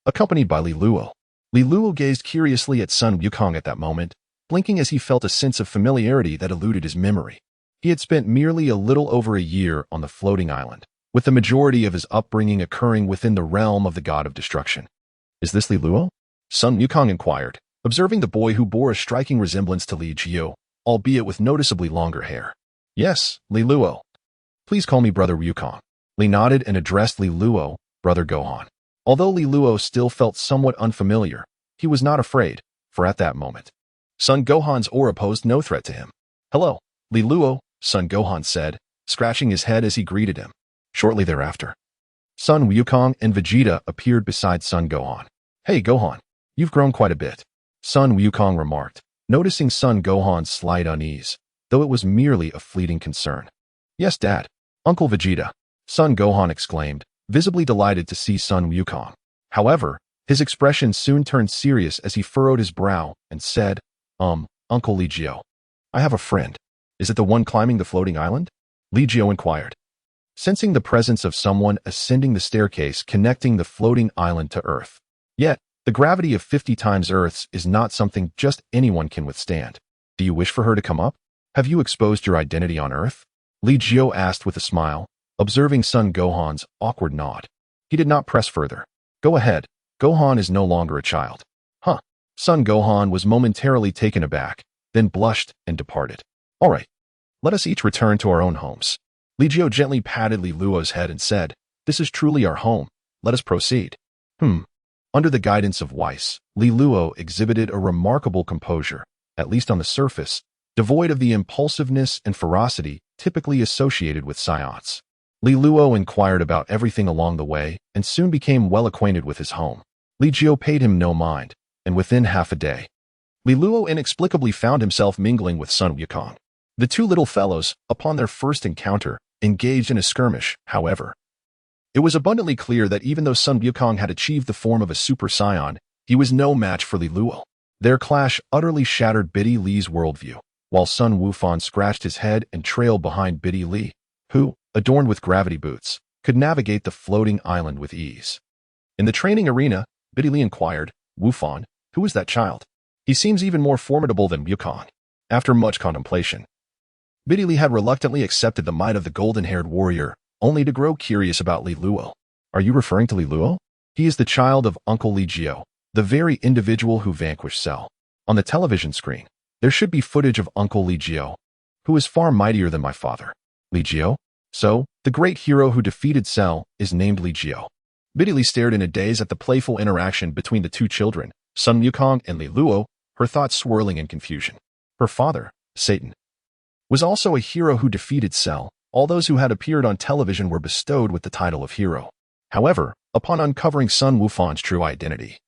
accompanied by Li Luo. Li Luo gazed curiously at Sun Wukong at that moment, blinking as he felt a sense of familiarity that eluded his memory. He had spent merely a little over a year on the floating island, with the majority of his upbringing occurring within the realm of the god of destruction. "Is this Li Luo?" Sun Wukong inquired, observing the boy who bore a striking resemblance to Li Jiu, albeit with noticeably longer hair. "Yes, Li Luo. Please call me Brother Wukong." Li nodded and addressed Li Luo, "Brother Gohan." Although Li Luo still felt somewhat unfamiliar, he was not afraid, for at that moment, Son Gohan's aura posed no threat to him. "Hello, Li Luo," Son Gohan said, scratching his head as he greeted him. Shortly thereafter, Sun Wukong and Vegeta appeared beside Son Gohan. "Hey Gohan, you've grown quite a bit," Sun Wukong remarked, noticing Son Gohan's slight unease, though it was merely a fleeting concern. "Yes, Dad. Uncle Vegeta," Son Gohan exclaimed, visibly delighted to see Sun Wukong. However, his expression soon turned serious as he furrowed his brow and said, Uncle Li Jiu, I have a friend. Is it the one climbing the floating island?" Li Jiu inquired, sensing the presence of someone ascending the staircase connecting the floating island to Earth. Yet, the gravity of 50 times Earth's is not something just anyone can withstand. "Do you wish for her to come up? Have you exposed your identity on Earth?" Li Jiu asked with a smile, observing Son Gohan's awkward nod. He did not press further. "Go ahead. Gohan is no longer a child." "Huh." Son Gohan was momentarily taken aback, then blushed and departed. "All right. Let us each return to our own homes." Li Jiu gently patted Li Luo's head and said, "This is truly our home. Let us proceed." Under the guidance of Weiss, Li Luo exhibited a remarkable composure, at least on the surface, devoid of the impulsiveness and ferocity typically associated with Saiyans. Li Luo inquired about everything along the way and soon became well acquainted with his home. Li Jiu paid him no mind, and within half a day, Li Luo inexplicably found himself mingling with Sun Wukong. The two little fellows, upon their first encounter, engaged in a skirmish. However, it was abundantly clear that even though Sun Wukong had achieved the form of a Super Saiyan, he was no match for Li Luo. Their clash utterly shattered Biddy Li's worldview, while Sun Wufan scratched his head and trailed behind Biddy Li, who, adorned with gravity boots, could navigate the floating island with ease. In the training arena, Biddy Li inquired, "Wufan, who is that child? He seems even more formidable than Wukong." After much contemplation, Biddy Li had reluctantly accepted the might of the golden-haired warrior, only to grow curious about Li Luo. "Are you referring to Li Luo? He is the child of Uncle Li Jiu, the very individual who vanquished Cell. On the television screen, there should be footage of Uncle Li Jiu, who is far mightier than my father." "Li Jiu?" So, the great hero who defeated Cell is named Li Jiu. Biddy stared in a daze at the playful interaction between the two children, Sun Wukong and Li Luo, her thoughts swirling in confusion. Her father, Satan, was also a hero who defeated Cell. All those who had appeared on television were bestowed with the title of hero. However, upon uncovering Sun Wukong's true identity,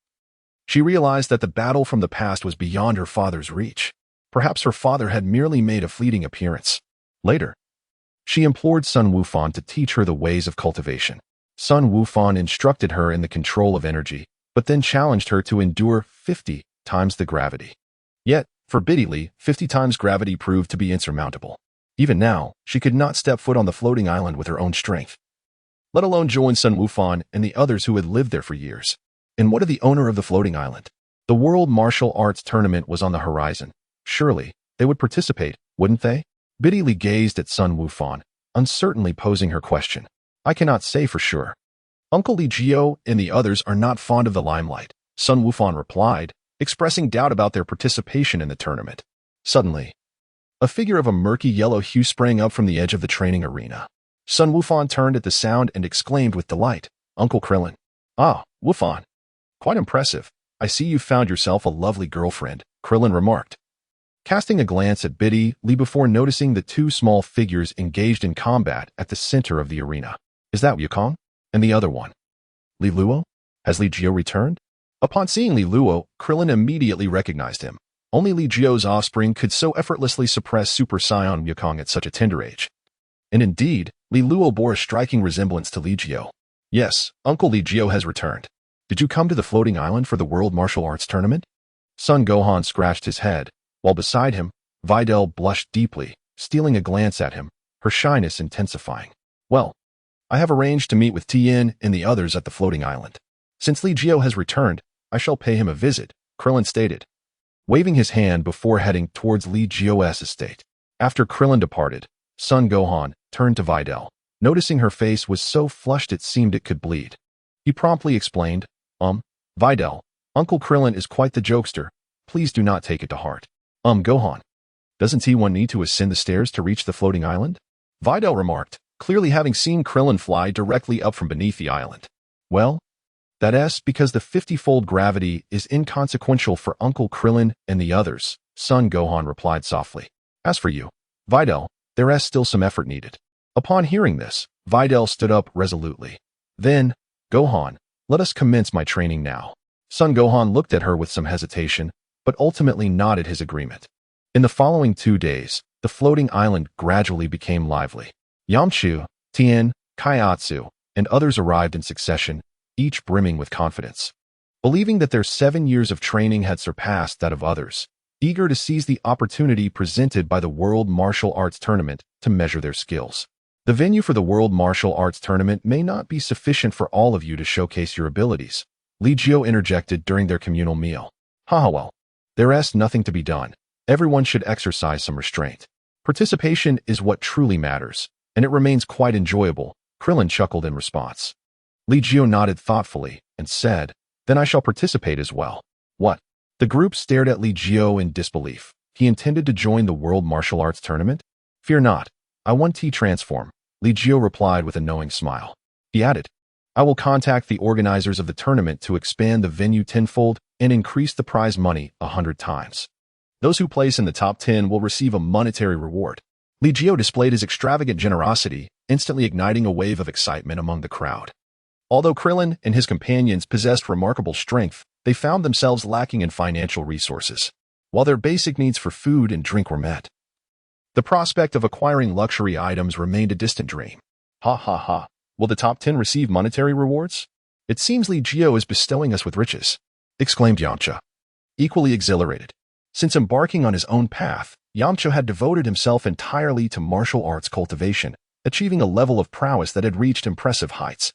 she realized that the battle from the past was beyond her father's reach. Perhaps her father had merely made a fleeting appearance. Later, she implored Sun Wukong to teach her the ways of cultivation. Sun Wukong instructed her in the control of energy, but then challenged her to endure 50 times the gravity. Yet, for Biddy Li, 50 times gravity proved to be insurmountable. Even now, she could not step foot on the floating island with her own strength, let alone join Sun Wukong and the others who had lived there for years. And what of the owner of the floating island? The World Martial Arts Tournament was on the horizon. Surely, they would participate, wouldn't they? Biddy Li gazed at Sun Wukong, uncertainly posing her question. I cannot say for sure. Uncle Li Jiu and the others are not fond of the limelight, Sun Wukong replied, expressing doubt about their participation in the tournament. Suddenly, a figure of a murky yellow hue sprang up from the edge of the training arena. Sun Wukong turned at the sound and exclaimed with delight, Uncle Krillin. Ah, Wukong. Quite impressive. I see you found yourself a lovely girlfriend, Krillin remarked, casting a glance at Biddy Li before noticing the two small figures engaged in combat at the center of the arena. Is that Wukong? And the other one? Li Luo? Has Li Jiu returned? Upon seeing Li Luo, Krillin immediately recognized him. Only Li Jiu's offspring could so effortlessly suppress Super Saiyan Wukong at such a tender age. And indeed, Li Luo bore a striking resemblance to Li Jiu. Yes, Uncle Li Jiu has returned. Did you come to the floating island for the World Martial Arts Tournament? Son Gohan scratched his head, while beside him, Videl blushed deeply, stealing a glance at him, her shyness intensifying. Well, I have arranged to meet with Tien and the others at the floating island. Since Li Jiu has returned, I shall pay him a visit, Krillin stated, waving his hand before heading towards Li Jiu's estate. After Krillin departed, Son Gohan turned to Videl, noticing her face was so flushed it seemed it could bleed. He promptly explained, Videl, Uncle Krillin is quite the jokester. Please do not take it to heart. Gohan, doesn't T1 need to ascend the stairs to reach the floating island? Videl remarked, clearly having seen Krillin fly directly up from beneath the island. Well, that's because the 50-fold gravity is inconsequential for Uncle Krillin and the others, Son Gohan replied softly. As for you, Videl, there is still some effort needed. Upon hearing this, Videl stood up resolutely. Then, Gohan, let us commence my training now. Son Gohan looked at her with some hesitation, but ultimately nodded his agreement. In the following 2 days, the floating island gradually became lively. Yamchu, Tien, Kaiatsu, and others arrived in succession, each brimming with confidence. Believing that their 7 years of training had surpassed that of others, eager to seize the opportunity presented by the World Martial Arts Tournament to measure their skills. The venue for the World Martial Arts Tournament may not be sufficient for all of you to showcase your abilities, Li Jiu interjected during their communal meal. Well, there is nothing to be done. Everyone should exercise some restraint. Participation is what truly matters, and it remains quite enjoyable, Krillin chuckled in response. Li Jiu nodded thoughtfully and said, then I shall participate as well. What? The group stared at Li Jiu in disbelief. He intended to join the World Martial Arts Tournament? Fear not. I want T-Transform, Li Jiu replied with a knowing smile. He added, I will contact the organizers of the tournament to expand the venue tenfold and increase the prize money 100 times. Those who place in the top 10 will receive a monetary reward. Li Jiu displayed his extravagant generosity, instantly igniting a wave of excitement among the crowd. Although Krillin and his companions possessed remarkable strength, they found themselves lacking in financial resources. While their basic needs for food and drink were met, the prospect of acquiring luxury items remained a distant dream. Will the top 10 receive monetary rewards? It seems Li Jiu is bestowing us with riches, exclaimed Yamcha, equally exhilarated. Since embarking on his own path, Yamcha had devoted himself entirely to martial arts cultivation, achieving a level of prowess that had reached impressive heights.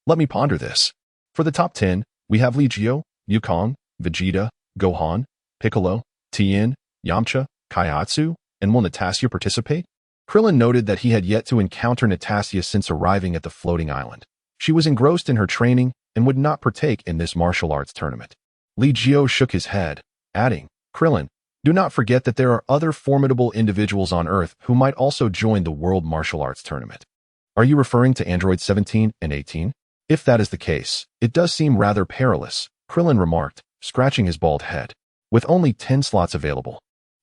Let me ponder this. For the top 10, we have Li Jiu, Wukong, Vegeta, Gohan, Piccolo, Tien, Yamcha, Kaiatsu, and will Natasha participate? Krillin noted that he had yet to encounter Natasha since arriving at the floating island. She was engrossed in her training and would not partake in this martial arts tournament. Li Jiu shook his head, adding, Krillin, do not forget that there are other formidable individuals on Earth who might also join the World Martial Arts Tournament. Are you referring to Android 17 and 18? If that is the case, it does seem rather perilous, Krillin remarked, scratching his bald head. With only 10 slots available,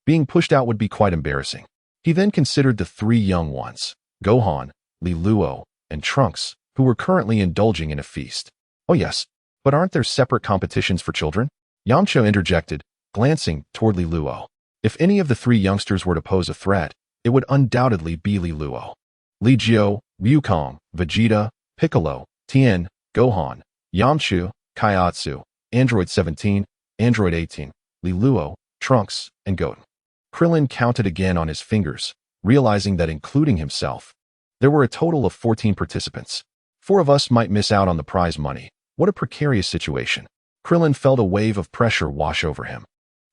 being pushed out would be quite embarrassing. He then considered the three young ones, Gohan, Li Luo, and Trunks, who were currently indulging in a feast. Oh yes, but aren't there separate competitions for children? Yamcha interjected, glancing toward Li Luo. If any of the three youngsters were to pose a threat, it would undoubtedly be Li Luo. Li Jiu, Wukong, Vegeta, Piccolo, Tien, Gohan, Yamcha, Kaiatsu, Android 17, Android 18, Li Luo, Trunks, and Goten. Krillin counted again on his fingers, realizing that including himself, there were a total of 14 participants. 4 of us might miss out on the prize money. What a precarious situation. Krillin felt a wave of pressure wash over him.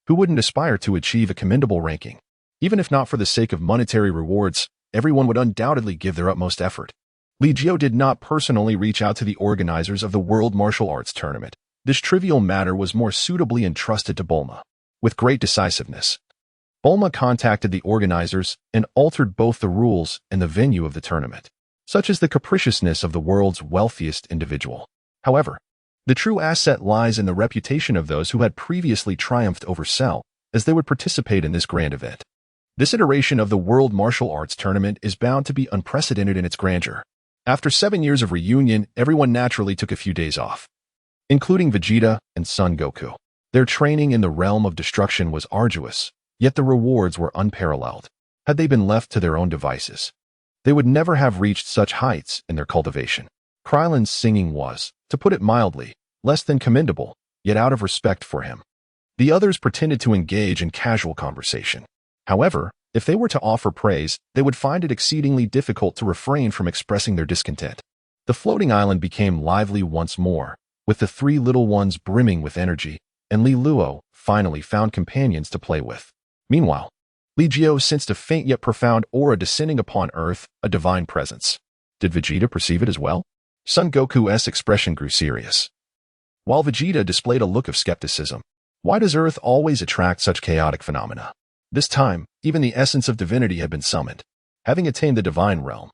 Who wouldn't aspire to achieve a commendable ranking? Even if not for the sake of monetary rewards, everyone would undoubtedly give their utmost effort. Li Jiu did not personally reach out to the organizers of the World Martial Arts Tournament. This trivial matter was more suitably entrusted to Bulma. With great decisiveness, Bulma contacted the organizers and altered both the rules and the venue of the tournament. Such is the capriciousness of the world's wealthiest individual. However, the true asset lies in the reputation of those who had previously triumphed over Cell, as they would participate in this grand event. This iteration of the World Martial Arts Tournament is bound to be unprecedented in its grandeur. After 7 years of reunion, everyone naturally took a few days off, including Vegeta and Son Goku. Their training in the realm of destruction was arduous, yet the rewards were unparalleled. Had they been left to their own devices, they would never have reached such heights in their cultivation. Krillin's singing was, to put it mildly, less than commendable, yet out of respect for him. The others pretended to engage in casual conversation. However, if they were to offer praise, they would find it exceedingly difficult to refrain from expressing their discontent. The floating island became lively once more, with the three little ones brimming with energy, and Li Luo finally found companions to play with. Meanwhile, Li Jiu sensed a faint yet profound aura descending upon Earth, a divine presence. Did Vegeta perceive it as well? Son Goku's expression grew serious, while Vegeta displayed a look of skepticism. Why does Earth always attract such chaotic phenomena? This time, even the essence of divinity had been summoned. Having attained the divine realm,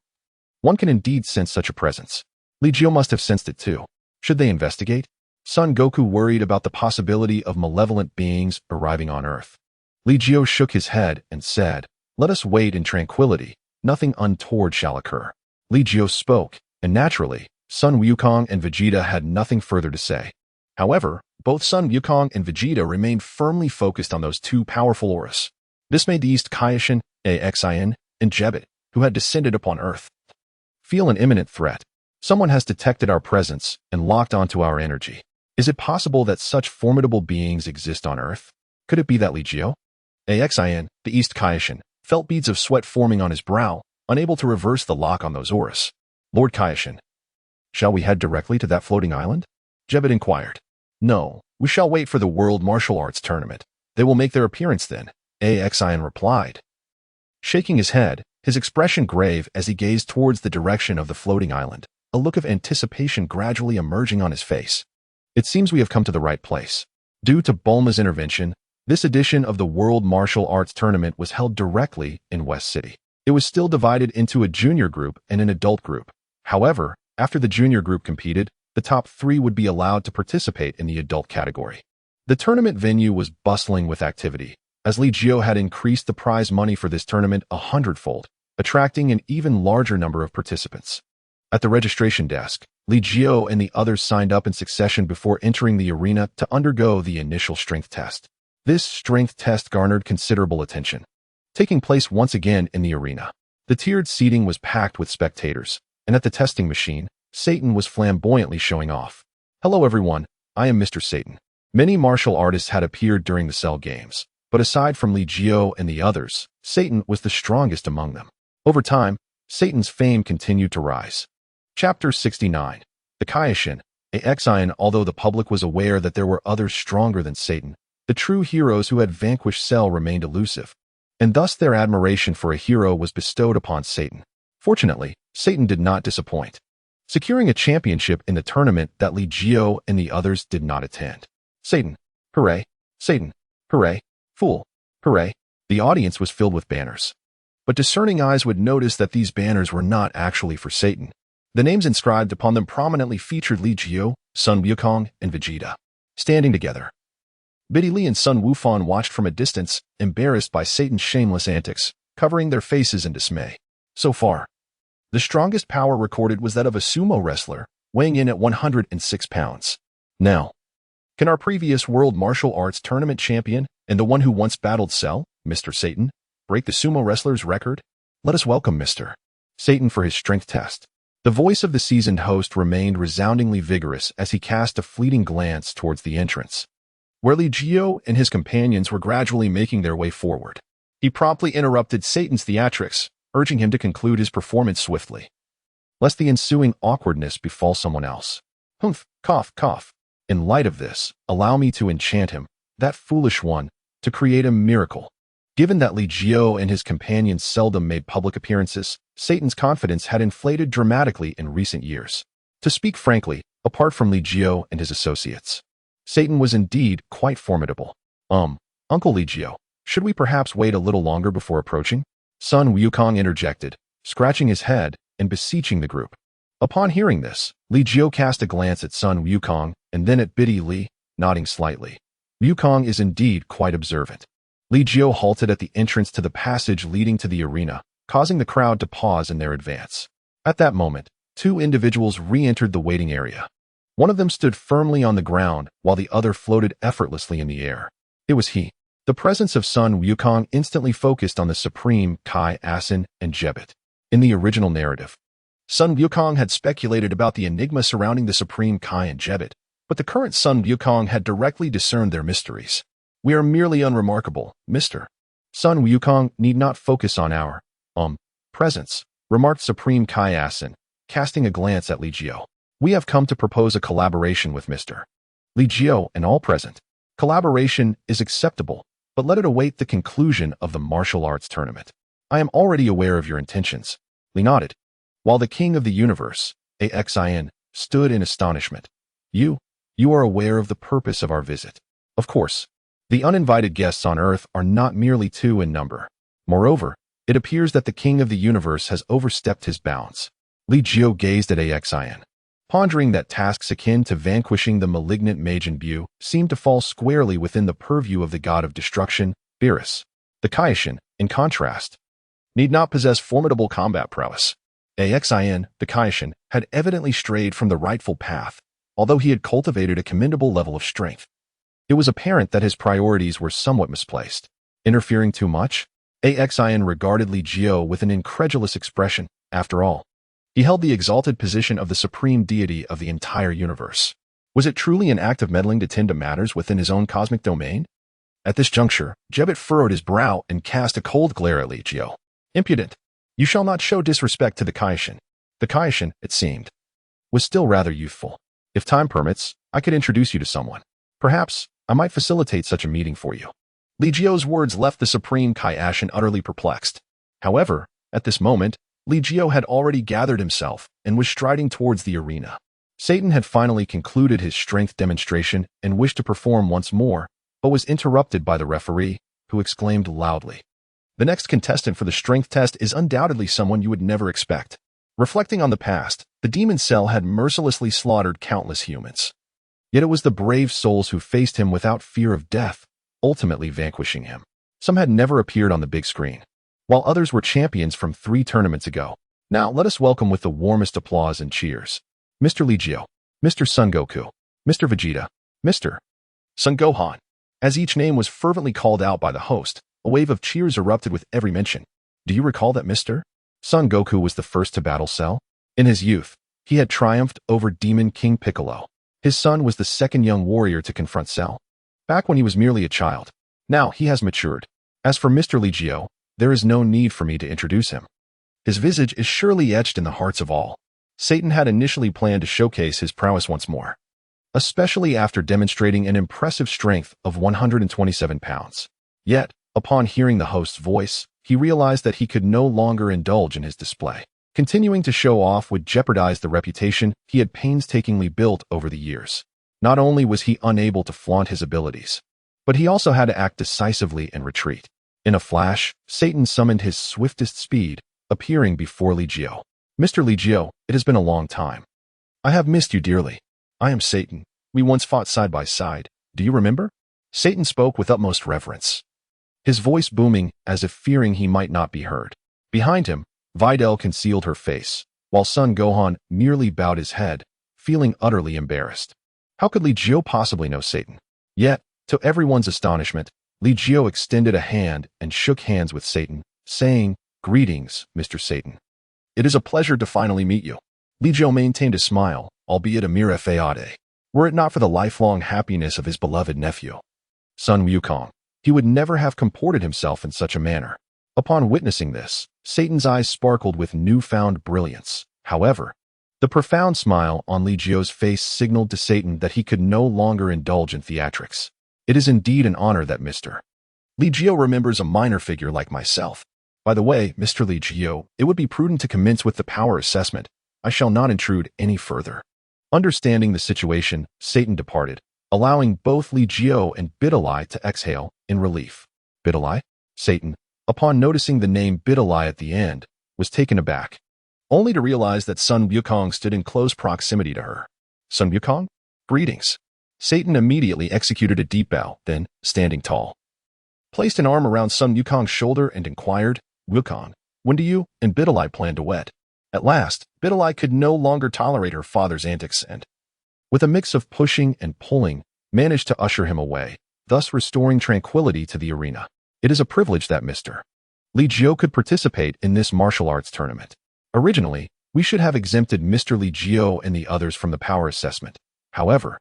one can indeed sense such a presence. Li Jiu must have sensed it too. Should they investigate? Son Goku worried about the possibility of malevolent beings arriving on Earth. Li Jiu shook his head and said, "Let us wait in tranquility. Nothing untoward shall occur." Li Jiu spoke, and naturally, Son Wukong and Vegeta had nothing further to say. However, both Son Wukong and Vegeta remained firmly focused on those two powerful auras. This made the East Kaishin, Scion, and Jebet, who had descended upon Earth, feel an imminent threat. Someone has detected our presence and locked onto our energy. Is it possible that such formidable beings exist on Earth? Could it be that Li Jiu, Scion, the East Kaishin, felt beads of sweat forming on his brow, unable to reverse the lock on those auras? Lord Kaishin, shall we head directly to that floating island? Jebet inquired. No, we shall wait for the World Martial Arts Tournament. They will make their appearance then, Scion replied, shaking his head, his expression grave as he gazed towards the direction of the floating island, a look of anticipation gradually emerging on his face. It seems we have come to the right place. Due to Bulma's intervention, this edition of the World Martial Arts Tournament was held directly in West City. It was still divided into a junior group and an adult group. However, after the junior group competed, the top 3 would be allowed to participate in the adult category. The tournament venue was bustling with activity, as Li Jiu had increased the prize money for this tournament 100-fold, attracting an even larger number of participants. At the registration desk, Li Jiu and the others signed up in succession before entering the arena to undergo the initial strength test. This strength test garnered considerable attention, taking place once again in the arena. The tiered seating was packed with spectators, and at the testing machine, Satan was flamboyantly showing off. Hello everyone, I am Mr. Satan. Many martial artists had appeared during the Cell Games, but aside from Li Jiu and the others, Satan was the strongest among them. Over time, Satan's fame continued to rise. Chapter 69. The Kaishin, Scion. Although the public was aware that there were others stronger than Satan, the true heroes who had vanquished Cell remained elusive, and thus their admiration for a hero was bestowed upon Satan. Fortunately, Satan did not disappoint, securing a championship in the tournament that Li Jiu and the others did not attend. Satan, hooray! Satan, hooray! Fool, hooray! The audience was filled with banners, but discerning eyes would notice that these banners were not actually for Satan. The names inscribed upon them prominently featured Li Jiu, Sun Wukong, and Vegeta, standing together. Biddy Li and Sun Wufan watched from a distance, embarrassed by Satan's shameless antics, covering their faces in dismay. So far, the strongest power recorded was that of a sumo wrestler, weighing in at 106 pounds. Now, can our previous World Martial Arts Tournament champion and the one who once battled Cell, Mr. Satan, break the sumo wrestler's record? Let us welcome Mr. Satan for his strength test. The voice of the seasoned host remained resoundingly vigorous as he cast a fleeting glance towards the entrance, where Li Jiu and his companions were gradually making their way forward. He promptly interrupted Satan's theatrics, urging him to conclude his performance swiftly, lest the ensuing awkwardness befall someone else. Humph, cough, cough. In light of this, allow me to enchant him, that foolish one, to create a miracle. Given that Li Jiu and his companions seldom made public appearances, Satan's confidence had inflated dramatically in recent years. To speak frankly, apart from Li Jiu and his associates, Satan was indeed quite formidable. Uncle Li Jiu, should we perhaps wait a little longer before approaching? Sun Wukong interjected, scratching his head and beseeching the group. Upon hearing this, Li Jiu cast a glance at Sun Wukong and then at Biddy Li, nodding slightly. Wukong is indeed quite observant. Li Jiu halted at the entrance to the passage leading to the arena, causing the crowd to pause in their advance. At that moment, two individuals re-entered the waiting area. One of them stood firmly on the ground, while the other floated effortlessly in the air. It was he. The presence of Sun Wukong instantly focused on the Supreme Kai Asin and Jebet. In the original narrative, Sun Wukong had speculated about the enigma surrounding the Supreme Kai and Jebet, but the current Sun Wukong had directly discerned their mysteries. We are merely unremarkable, Mr. Sun Wukong need not focus on our, presence, remarked Supreme Kai Asin, casting a glance at Li Jiu. We have come to propose a collaboration with Mr. Li Jiu and all present. Collaboration is acceptable, but let it await the conclusion of the martial arts tournament. I am already aware of your intentions. Li nodded, while the king of the universe, Scion, stood in astonishment. You are aware of the purpose of our visit. Of course. The uninvited guests on Earth are not merely two in number. Moreover, it appears that the king of the universe has overstepped his bounds. Li Jiu gazed at Scion, pondering that tasks akin to vanquishing the malignant Majin Buu seemed to fall squarely within the purview of the god of destruction, Beerus. The Kaishin, in contrast, need not possess formidable combat prowess. Scion, the Kaishin, had evidently strayed from the rightful path, although he had cultivated a commendable level of strength. It was apparent that his priorities were somewhat misplaced. Interfering too much? Scion regarded Li Jiu with an incredulous expression. After all, he held the exalted position of the supreme deity of the entire universe. Was it truly an act of meddling to tend to matters within his own cosmic domain? At this juncture, Jebet furrowed his brow and cast a cold glare at Li Jiu. Impudent! You shall not show disrespect to the Kaishin. The Kaishin, it seemed, was still rather youthful. If time permits, I could introduce you to someone. Perhaps I might facilitate such a meeting for you. Li Jiu's words left the Supreme Kai Ashin utterly perplexed. However, at this moment, Li Jiu had already gathered himself and was striding towards the arena. Satan had finally concluded his strength demonstration and wished to perform once more, but was interrupted by the referee, who exclaimed loudly, "The next contestant for the strength test is undoubtedly someone you would never expect." Reflecting on the past, the demon cell had mercilessly slaughtered countless humans. Yet it was the brave souls who faced him without fear of death, ultimately vanquishing him. Some had never appeared on the big screen, while others were champions from 3 tournaments ago. Now let us welcome with the warmest applause and cheers, Mr. Li Jiu, Mr. Son Goku, Mr. Vegeta, Mr. Son Gohan. As each name was fervently called out by the host, a wave of cheers erupted with every mention. Do you recall that Mr. Son Goku was the first to battle Cell? In his youth, he had triumphed over Demon King Piccolo. His son was the second young warrior to confront Cell, back when he was merely a child. Now he has matured. As for Mr. Li Jiu, there is no need for me to introduce him. His visage is surely etched in the hearts of all. Satan had initially planned to showcase his prowess once more, especially after demonstrating an impressive strength of 127 pounds. Yet, upon hearing the host's voice, he realized that he could no longer indulge in his display. Continuing to show off would jeopardize the reputation he had painstakingly built over the years. Not only was he unable to flaunt his abilities, but he also had to act decisively and retreat. In a flash, Satan summoned his swiftest speed, appearing before Li Jiu. Mr. Li Jiu, it has been a long time. I have missed you dearly. I am Satan. We once fought side by side. Do you remember? Satan spoke with utmost reverence, his voice booming as if fearing he might not be heard. Behind him, Videl concealed her face, while Son Gohan merely bowed his head, feeling utterly embarrassed. How could Li Jiu possibly know Satan? Yet, to everyone's astonishment, Li Jiu extended a hand and shook hands with Satan, saying, "Greetings, Mr. Satan. It is a pleasure to finally meet you." Li Jiu maintained a smile, albeit a mere fade, were it not for the lifelong happiness of his beloved nephew. Sun Wukong. He would never have comported himself in such a manner. Upon witnessing this, Satan's eyes sparkled with newfound brilliance. However, the profound smile on Li Jiu's face signaled to Satan that he could no longer indulge in theatrics. It is indeed an honor that Mr. Li Jiu remembers a minor figure like myself. By the way, Mr. Li Jiu, it would be prudent to commence with the power assessment. I shall not intrude any further. Understanding the situation, Satan departed, allowing both Li Jiu and Bidalai to exhale in relief. Bidalai? Satan, upon noticing the name Bidalai at the end, was taken aback, only to realize that Sun Wukong stood in close proximity to her. Sun Wukong? Greetings. Satan immediately executed a deep bow, then, standing tall, placed an arm around Sun Wukong's shoulder and inquired, "Wukong, when do you and Bidalai plan to wed?" At last, Bidalai could no longer tolerate her father's antics and, with a mix of pushing and pulling, managed to usher him away, thus restoring tranquility to the arena. It is a privilege that Mr. Li Jiu could participate in this martial arts tournament. Originally, we should have exempted Mr. Li Jiu and the others from the power assessment. However,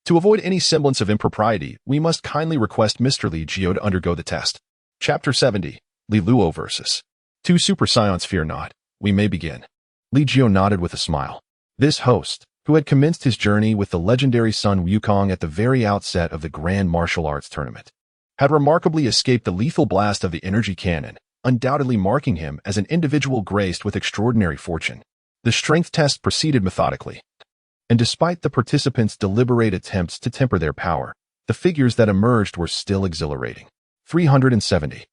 to avoid any semblance of impropriety, we must kindly request Mr. Li Jiu to undergo the test. Chapter 70, Li Luo vs. 2 Super Saiyans. Fear not. We may begin. Li Jiu nodded with a smile. This host, who had commenced his journey with the legendary Sun Wukong at the very outset of the Grand Martial Arts Tournament, had remarkably escaped the lethal blast of the energy cannon, undoubtedly marking him as an individual graced with extraordinary fortune. The strength test proceeded methodically, and despite the participants' deliberate attempts to temper their power, the figures that emerged were still exhilarating. 370.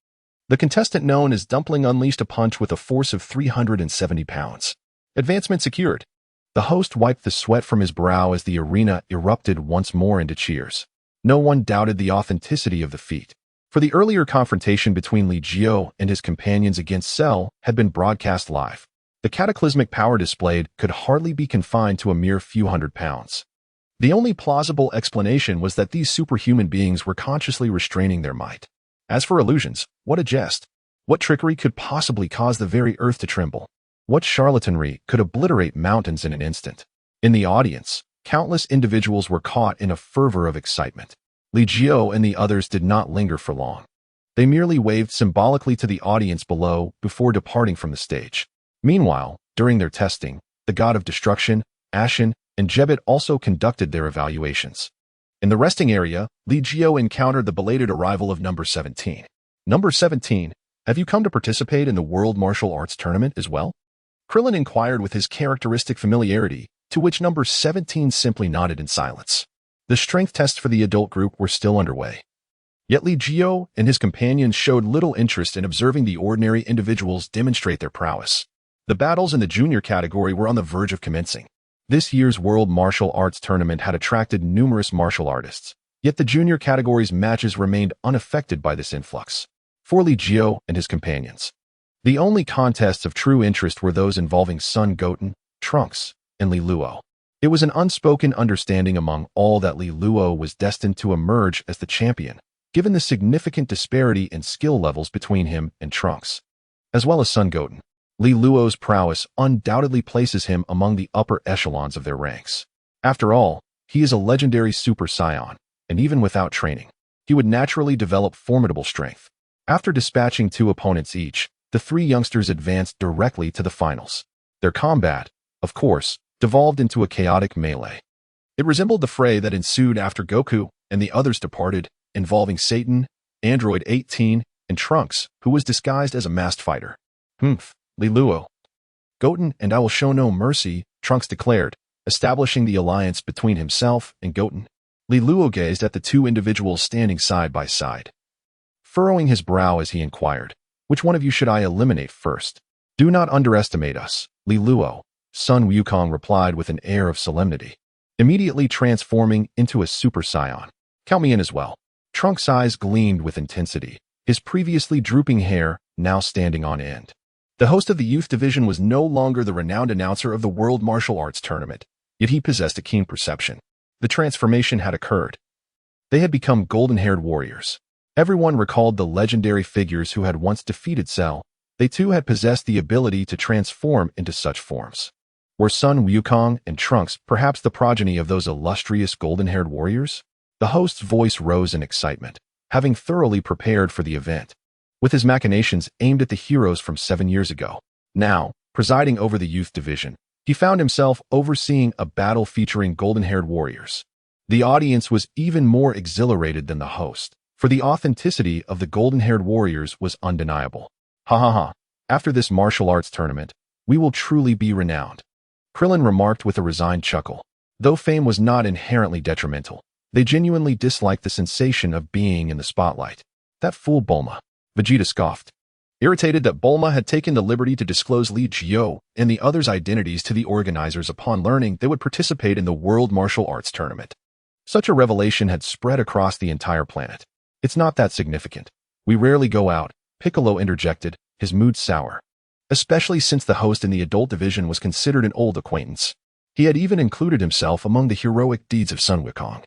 The contestant known as Dumpling unleashed a punch with a force of 370 pounds. Advancement secured. The host wiped the sweat from his brow as the arena erupted once more into cheers. No one doubted the authenticity of the feat, for the earlier confrontation between Li Jiu and his companions against Cell had been broadcast live. The cataclysmic power displayed could hardly be confined to a mere few hundred pounds. The only plausible explanation was that these superhuman beings were consciously restraining their might. As for illusions, what a jest! What trickery could possibly cause the very earth to tremble? What charlatanry could obliterate mountains in an instant? In the audience, countless individuals were caught in a fervor of excitement. Li Jiu and the others did not linger for long. They merely waved symbolically to the audience below before departing from the stage. Meanwhile, during their testing, the god of destruction, Ashen, and Jebet also conducted their evaluations. In the resting area, Li Jiu encountered the belated arrival of number 17. Number 17, have you come to participate in the World Martial Arts Tournament as well? Krillin inquired with his characteristic familiarity, to which number 17 simply nodded in silence. The strength tests for the adult group were still underway. Yet Li Jiu and his companions showed little interest in observing the ordinary individuals demonstrate their prowess. The battles in the junior category were on the verge of commencing. This year's World Martial Arts Tournament had attracted numerous martial artists, yet the junior category's matches remained unaffected by this influx. For Li Jiu and his companions, the only contests of true interest were those involving Son Goten, Trunks, and Li Luo. It was an unspoken understanding among all that Li Luo was destined to emerge as the champion, given the significant disparity in skill levels between him and Trunks, as well as Son Goten. Li Luo's prowess undoubtedly places him among the upper echelons of their ranks. After all, he is a legendary Super Saiyan, and even without training, he would naturally develop formidable strength. After dispatching 2 opponents each, the 3 youngsters advanced directly to the finals. Their combat, of course, devolved into a chaotic melee. It resembled the fray that ensued after Goku and the others departed, involving Satan, Android 18, and Trunks, who was disguised as a masked fighter. Li Luo. Goten and I will show no mercy, Trunks declared, establishing the alliance between himself and Goten. Li Luo gazed at the 2 individuals standing side by side, furrowing his brow as he inquired, "Which one of you should I eliminate first?" "Do not underestimate us," Li Luo, Sun Wukong replied with an air of solemnity, immediately transforming into a Super Saiyan. "Count me in as well." Trunks' eyes gleamed with intensity, his previously drooping hair now standing on end. The host of the youth division was no longer the renowned announcer of the World Martial Arts Tournament, yet he possessed a keen perception. The transformation had occurred. They had become golden-haired warriors. Everyone recalled the legendary figures who had once defeated Cell. They too had possessed the ability to transform into such forms. Were Sun Wukong and Trunks perhaps the progeny of those illustrious golden-haired warriors? The host's voice rose in excitement, having thoroughly prepared for the event, with his machinations aimed at the heroes from 7 years ago. Now, presiding over the youth division, he found himself overseeing a battle featuring golden-haired warriors. The audience was even more exhilarated than the host, for the authenticity of the golden-haired warriors was undeniable. "Ha ha ha, after this martial arts tournament, we will truly be renowned," Krillin remarked with a resigned chuckle. Though fame was not inherently detrimental, they genuinely disliked the sensation of being in the spotlight. "That fool Bulma," Vegeta scoffed, irritated that Bulma had taken the liberty to disclose Li Jiu and the others' identities to the organizers upon learning they would participate in the World Martial Arts Tournament. Such a revelation had spread across the entire planet. "It's not that significant. We rarely go out," Piccolo interjected, his mood sour, especially since the host in the adult division was considered an old acquaintance. He had even included himself among the heroic deeds of Sun Wukong,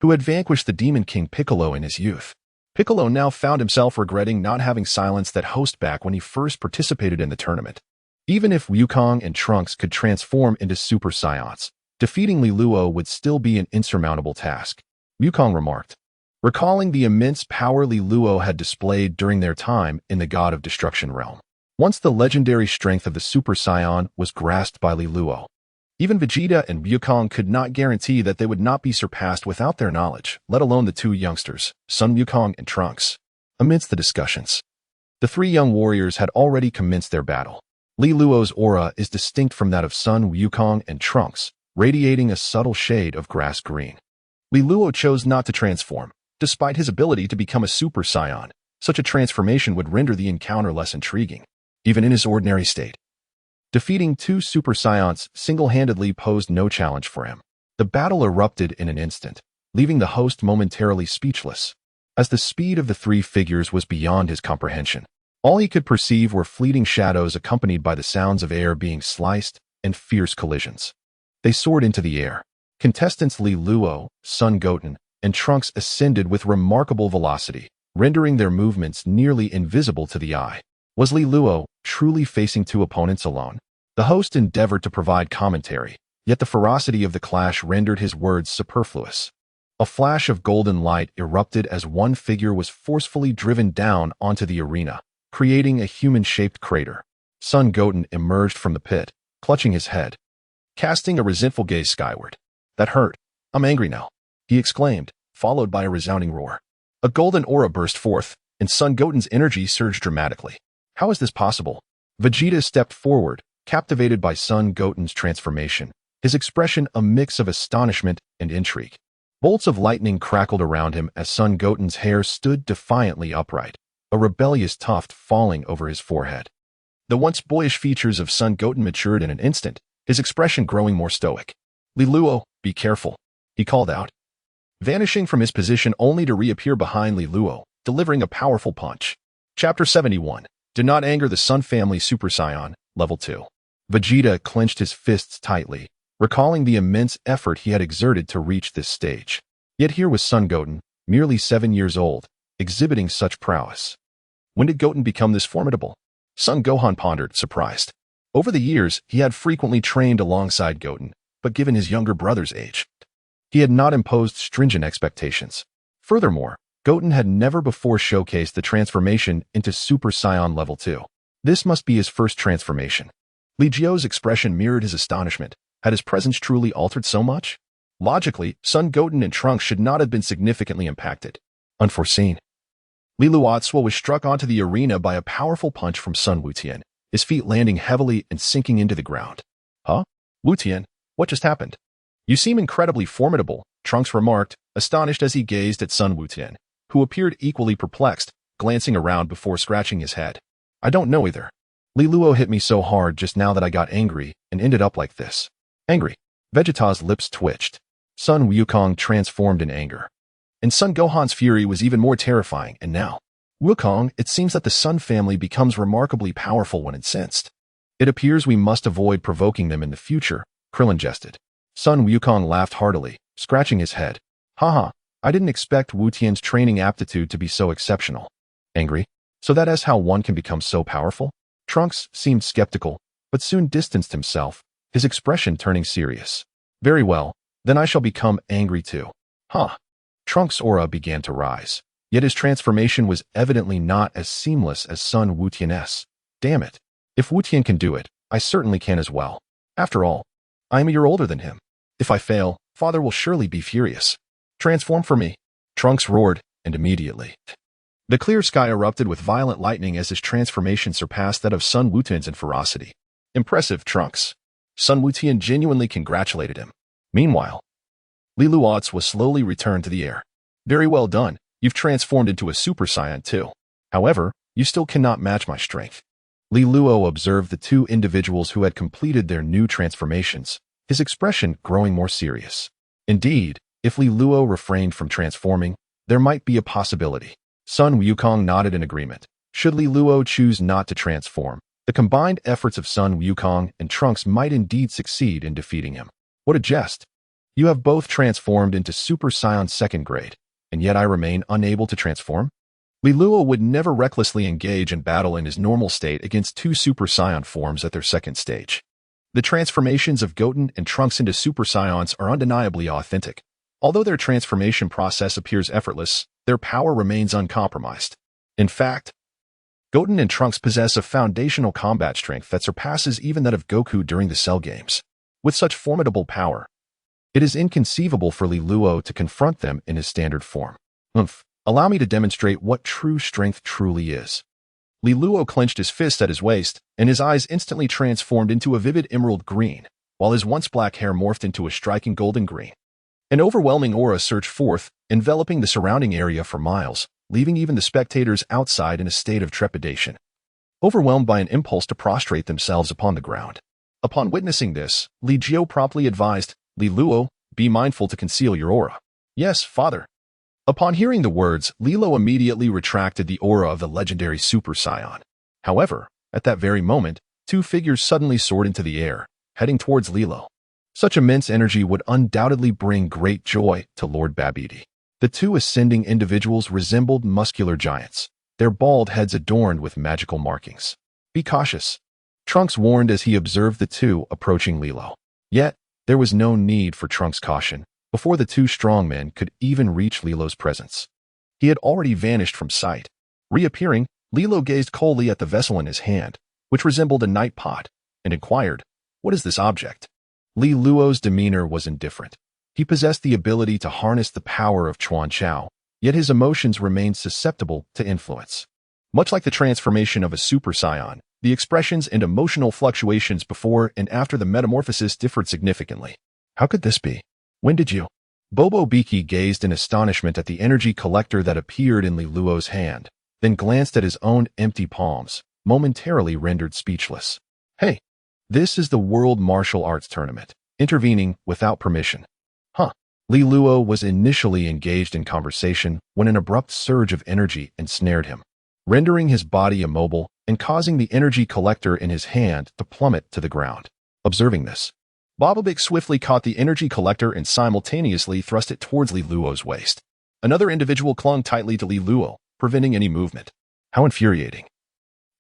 who had vanquished the Demon King Piccolo in his youth. Piccolo now found himself regretting not having silenced that host back when he first participated in the tournament. Even if Wukong and Trunks could transform into Super Saiyans, defeating Li Luo would still be an insurmountable task, Wukong remarked, recalling the immense power Li Luo had displayed during their time in the God of Destruction realm. Once the legendary strength of the Super Saiyan was grasped by Li Luo, even Vegeta and Wukong could not guarantee that they would not be surpassed without their knowledge, let alone the two youngsters, Sun Wukong and Trunks. Amidst the discussions, the three young warriors had already commenced their battle. Li Luo's aura is distinct from that of Sun Wukong and Trunks, radiating a subtle shade of grass green. Li Luo chose not to transform, despite his ability to become a Super Saiyan. Such a transformation would render the encounter less intriguing, even in his ordinary state. Defeating two Super Saiyans single-handedly posed no challenge for him. The battle erupted in an instant, leaving the host momentarily speechless, as the speed of the three figures was beyond his comprehension. All he could perceive were fleeting shadows accompanied by the sounds of air being sliced and fierce collisions. They soared into the air. Contestants Li Luo, Sun Goten, and Trunks ascended with remarkable velocity, rendering their movements nearly invisible to the eye. Was Li Luo truly facing two opponents alone? The host endeavored to provide commentary, yet the ferocity of the clash rendered his words superfluous. A flash of golden light erupted as one figure was forcefully driven down onto the arena, creating a human-shaped crater. Sun Goten emerged from the pit, clutching his head, casting a resentful gaze skyward. "That hurt. I'm angry now," he exclaimed, followed by a resounding roar. A golden aura burst forth, and Sun Goten's energy surged dramatically. "How is this possible?" Vegeta stepped forward, captivated by Sun Goten's transformation, his expression a mix of astonishment and intrigue. Bolts of lightning crackled around him as Sun Goten's hair stood defiantly upright, a rebellious tuft falling over his forehead. The once boyish features of Sun Goten matured in an instant, his expression growing more stoic. "Li Luo, be careful," he called out, vanishing from his position only to reappear behind Li Luo, delivering a powerful punch. Chapter 71. Do not anger the Sun family Super Saiyan, Level 2. Vegeta clenched his fists tightly, recalling the immense effort he had exerted to reach this stage. Yet here was Sun Goten, merely 7 years old, exhibiting such prowess. When did Goten become this formidable? Sun Gohan pondered, surprised. Over the years, he had frequently trained alongside Goten, but given his younger brother's age, he had not imposed stringent expectations. Furthermore, Goten had never before showcased the transformation into Super Saiyan Level 2. This must be his first transformation. Li Jiu's expression mirrored his astonishment. Had his presence truly altered so much? Logically, Sun Goten and Trunks should not have been significantly impacted. Unforeseen. Li Luotsua was struck onto the arena by a powerful punch from Sun Wutian, his feet landing heavily and sinking into the ground. "Huh? Wutian, what just happened?" "You seem incredibly formidable," Trunks remarked, astonished as he gazed at Sun Wutian, who appeared equally perplexed, glancing around before scratching his head. I don't know either. Li Luo hit me so hard just now that I got angry and ended up like this. Angry. Vegeta's lips twitched. Sun Wukong transformed in anger. And Son Gohan's fury was even more terrifying, and now, Wukong, it seems that the Sun family becomes remarkably powerful when incensed. It appears we must avoid provoking them in the future, Krillin jested. Sun Wukong laughed heartily, scratching his head. Haha, I didn't expect Wu Tian's training aptitude to be so exceptional. Angry? So that is how one can become so powerful? Trunks seemed skeptical, but soon distanced himself, his expression turning serious. Very well, then I shall become angry too. Huh. Trunks' aura began to rise, yet his transformation was evidently not as seamless as Sun Wutian's. Damn it. If Wu Tian can do it, I certainly can as well. After all, I am a year older than him. If I fail, Father will surely be furious. Transform for me. Trunks roared, and immediately. The clear sky erupted with violent lightning as his transformation surpassed that of Sun Wutian's in ferocity. Impressive, Trunks. Sun Wutian genuinely congratulated him. Meanwhile, Li Luo's was slowly returned to the air. Very well done, you've transformed into a Super Saiyan too. However, you still cannot match my strength. Li Luo observed the two individuals who had completed their new transformations, his expression growing more serious. Indeed, if Li Luo refrained from transforming, there might be a possibility. Sun Wukong nodded in agreement. Should Li Luo choose not to transform, the combined efforts of Sun Wukong and Trunks might indeed succeed in defeating him. What a jest. You have both transformed into Super Saiyan 2nd grade, and yet I remain unable to transform? Li Luo would never recklessly engage in battle in his normal state against two Super Saiyan forms at their second stage. The transformations of Goten and Trunks into Super Saiyans are undeniably authentic. Although their transformation process appears effortless, their power remains uncompromised. In fact, Goten and Trunks possess a foundational combat strength that surpasses even that of Goku during the Cell games. With such formidable power, it is inconceivable for Li Luo to confront them in his standard form. Allow me to demonstrate what true strength truly is. Li Luo clenched his fist at his waist, and his eyes instantly transformed into a vivid emerald green, while his once black hair morphed into a striking golden green. An overwhelming aura surged forth, enveloping the surrounding area for miles, leaving even the spectators outside in a state of trepidation, overwhelmed by an impulse to prostrate themselves upon the ground. Upon witnessing this, Li Jiu promptly advised, Li Luo, be mindful to conceal your aura. Yes, father. Upon hearing the words, Li Luo immediately retracted the aura of the legendary Super Saiyan. However, at that very moment, two figures suddenly soared into the air, heading towards Li Luo. Such immense energy would undoubtedly bring great joy to Lord Babidi. The two ascending individuals resembled muscular giants, their bald heads adorned with magical markings. Be cautious, Trunks warned as he observed the two approaching Li Luo. Yet, there was no need for Trunks' caution. Before the two strong men could even reach Li Luo's presence, he had already vanished from sight. Reappearing, Li Luo gazed coldly at the vessel in his hand, which resembled a night pot, and inquired, "What is this object?" Li Luo's demeanor was indifferent. He possessed the ability to harness the power of Chuan Chao, yet his emotions remained susceptible to influence. Much like the transformation of a Super Saiyan, the expressions and emotional fluctuations before and after the metamorphosis differed significantly. How could this be? When did you? Bobo Biki gazed in astonishment at the energy collector that appeared in Li Luo's hand, then glanced at his own empty palms, momentarily rendered speechless. Hey, this is the World Martial Arts Tournament, intervening without permission. Huh. Li Luo was initially engaged in conversation when an abrupt surge of energy ensnared him, rendering his body immobile and causing the energy collector in his hand to plummet to the ground. Observing this, Bobobik swiftly caught the energy collector and simultaneously thrust it towards Li Luo's waist. Another individual clung tightly to Li Luo, preventing any movement. How infuriating.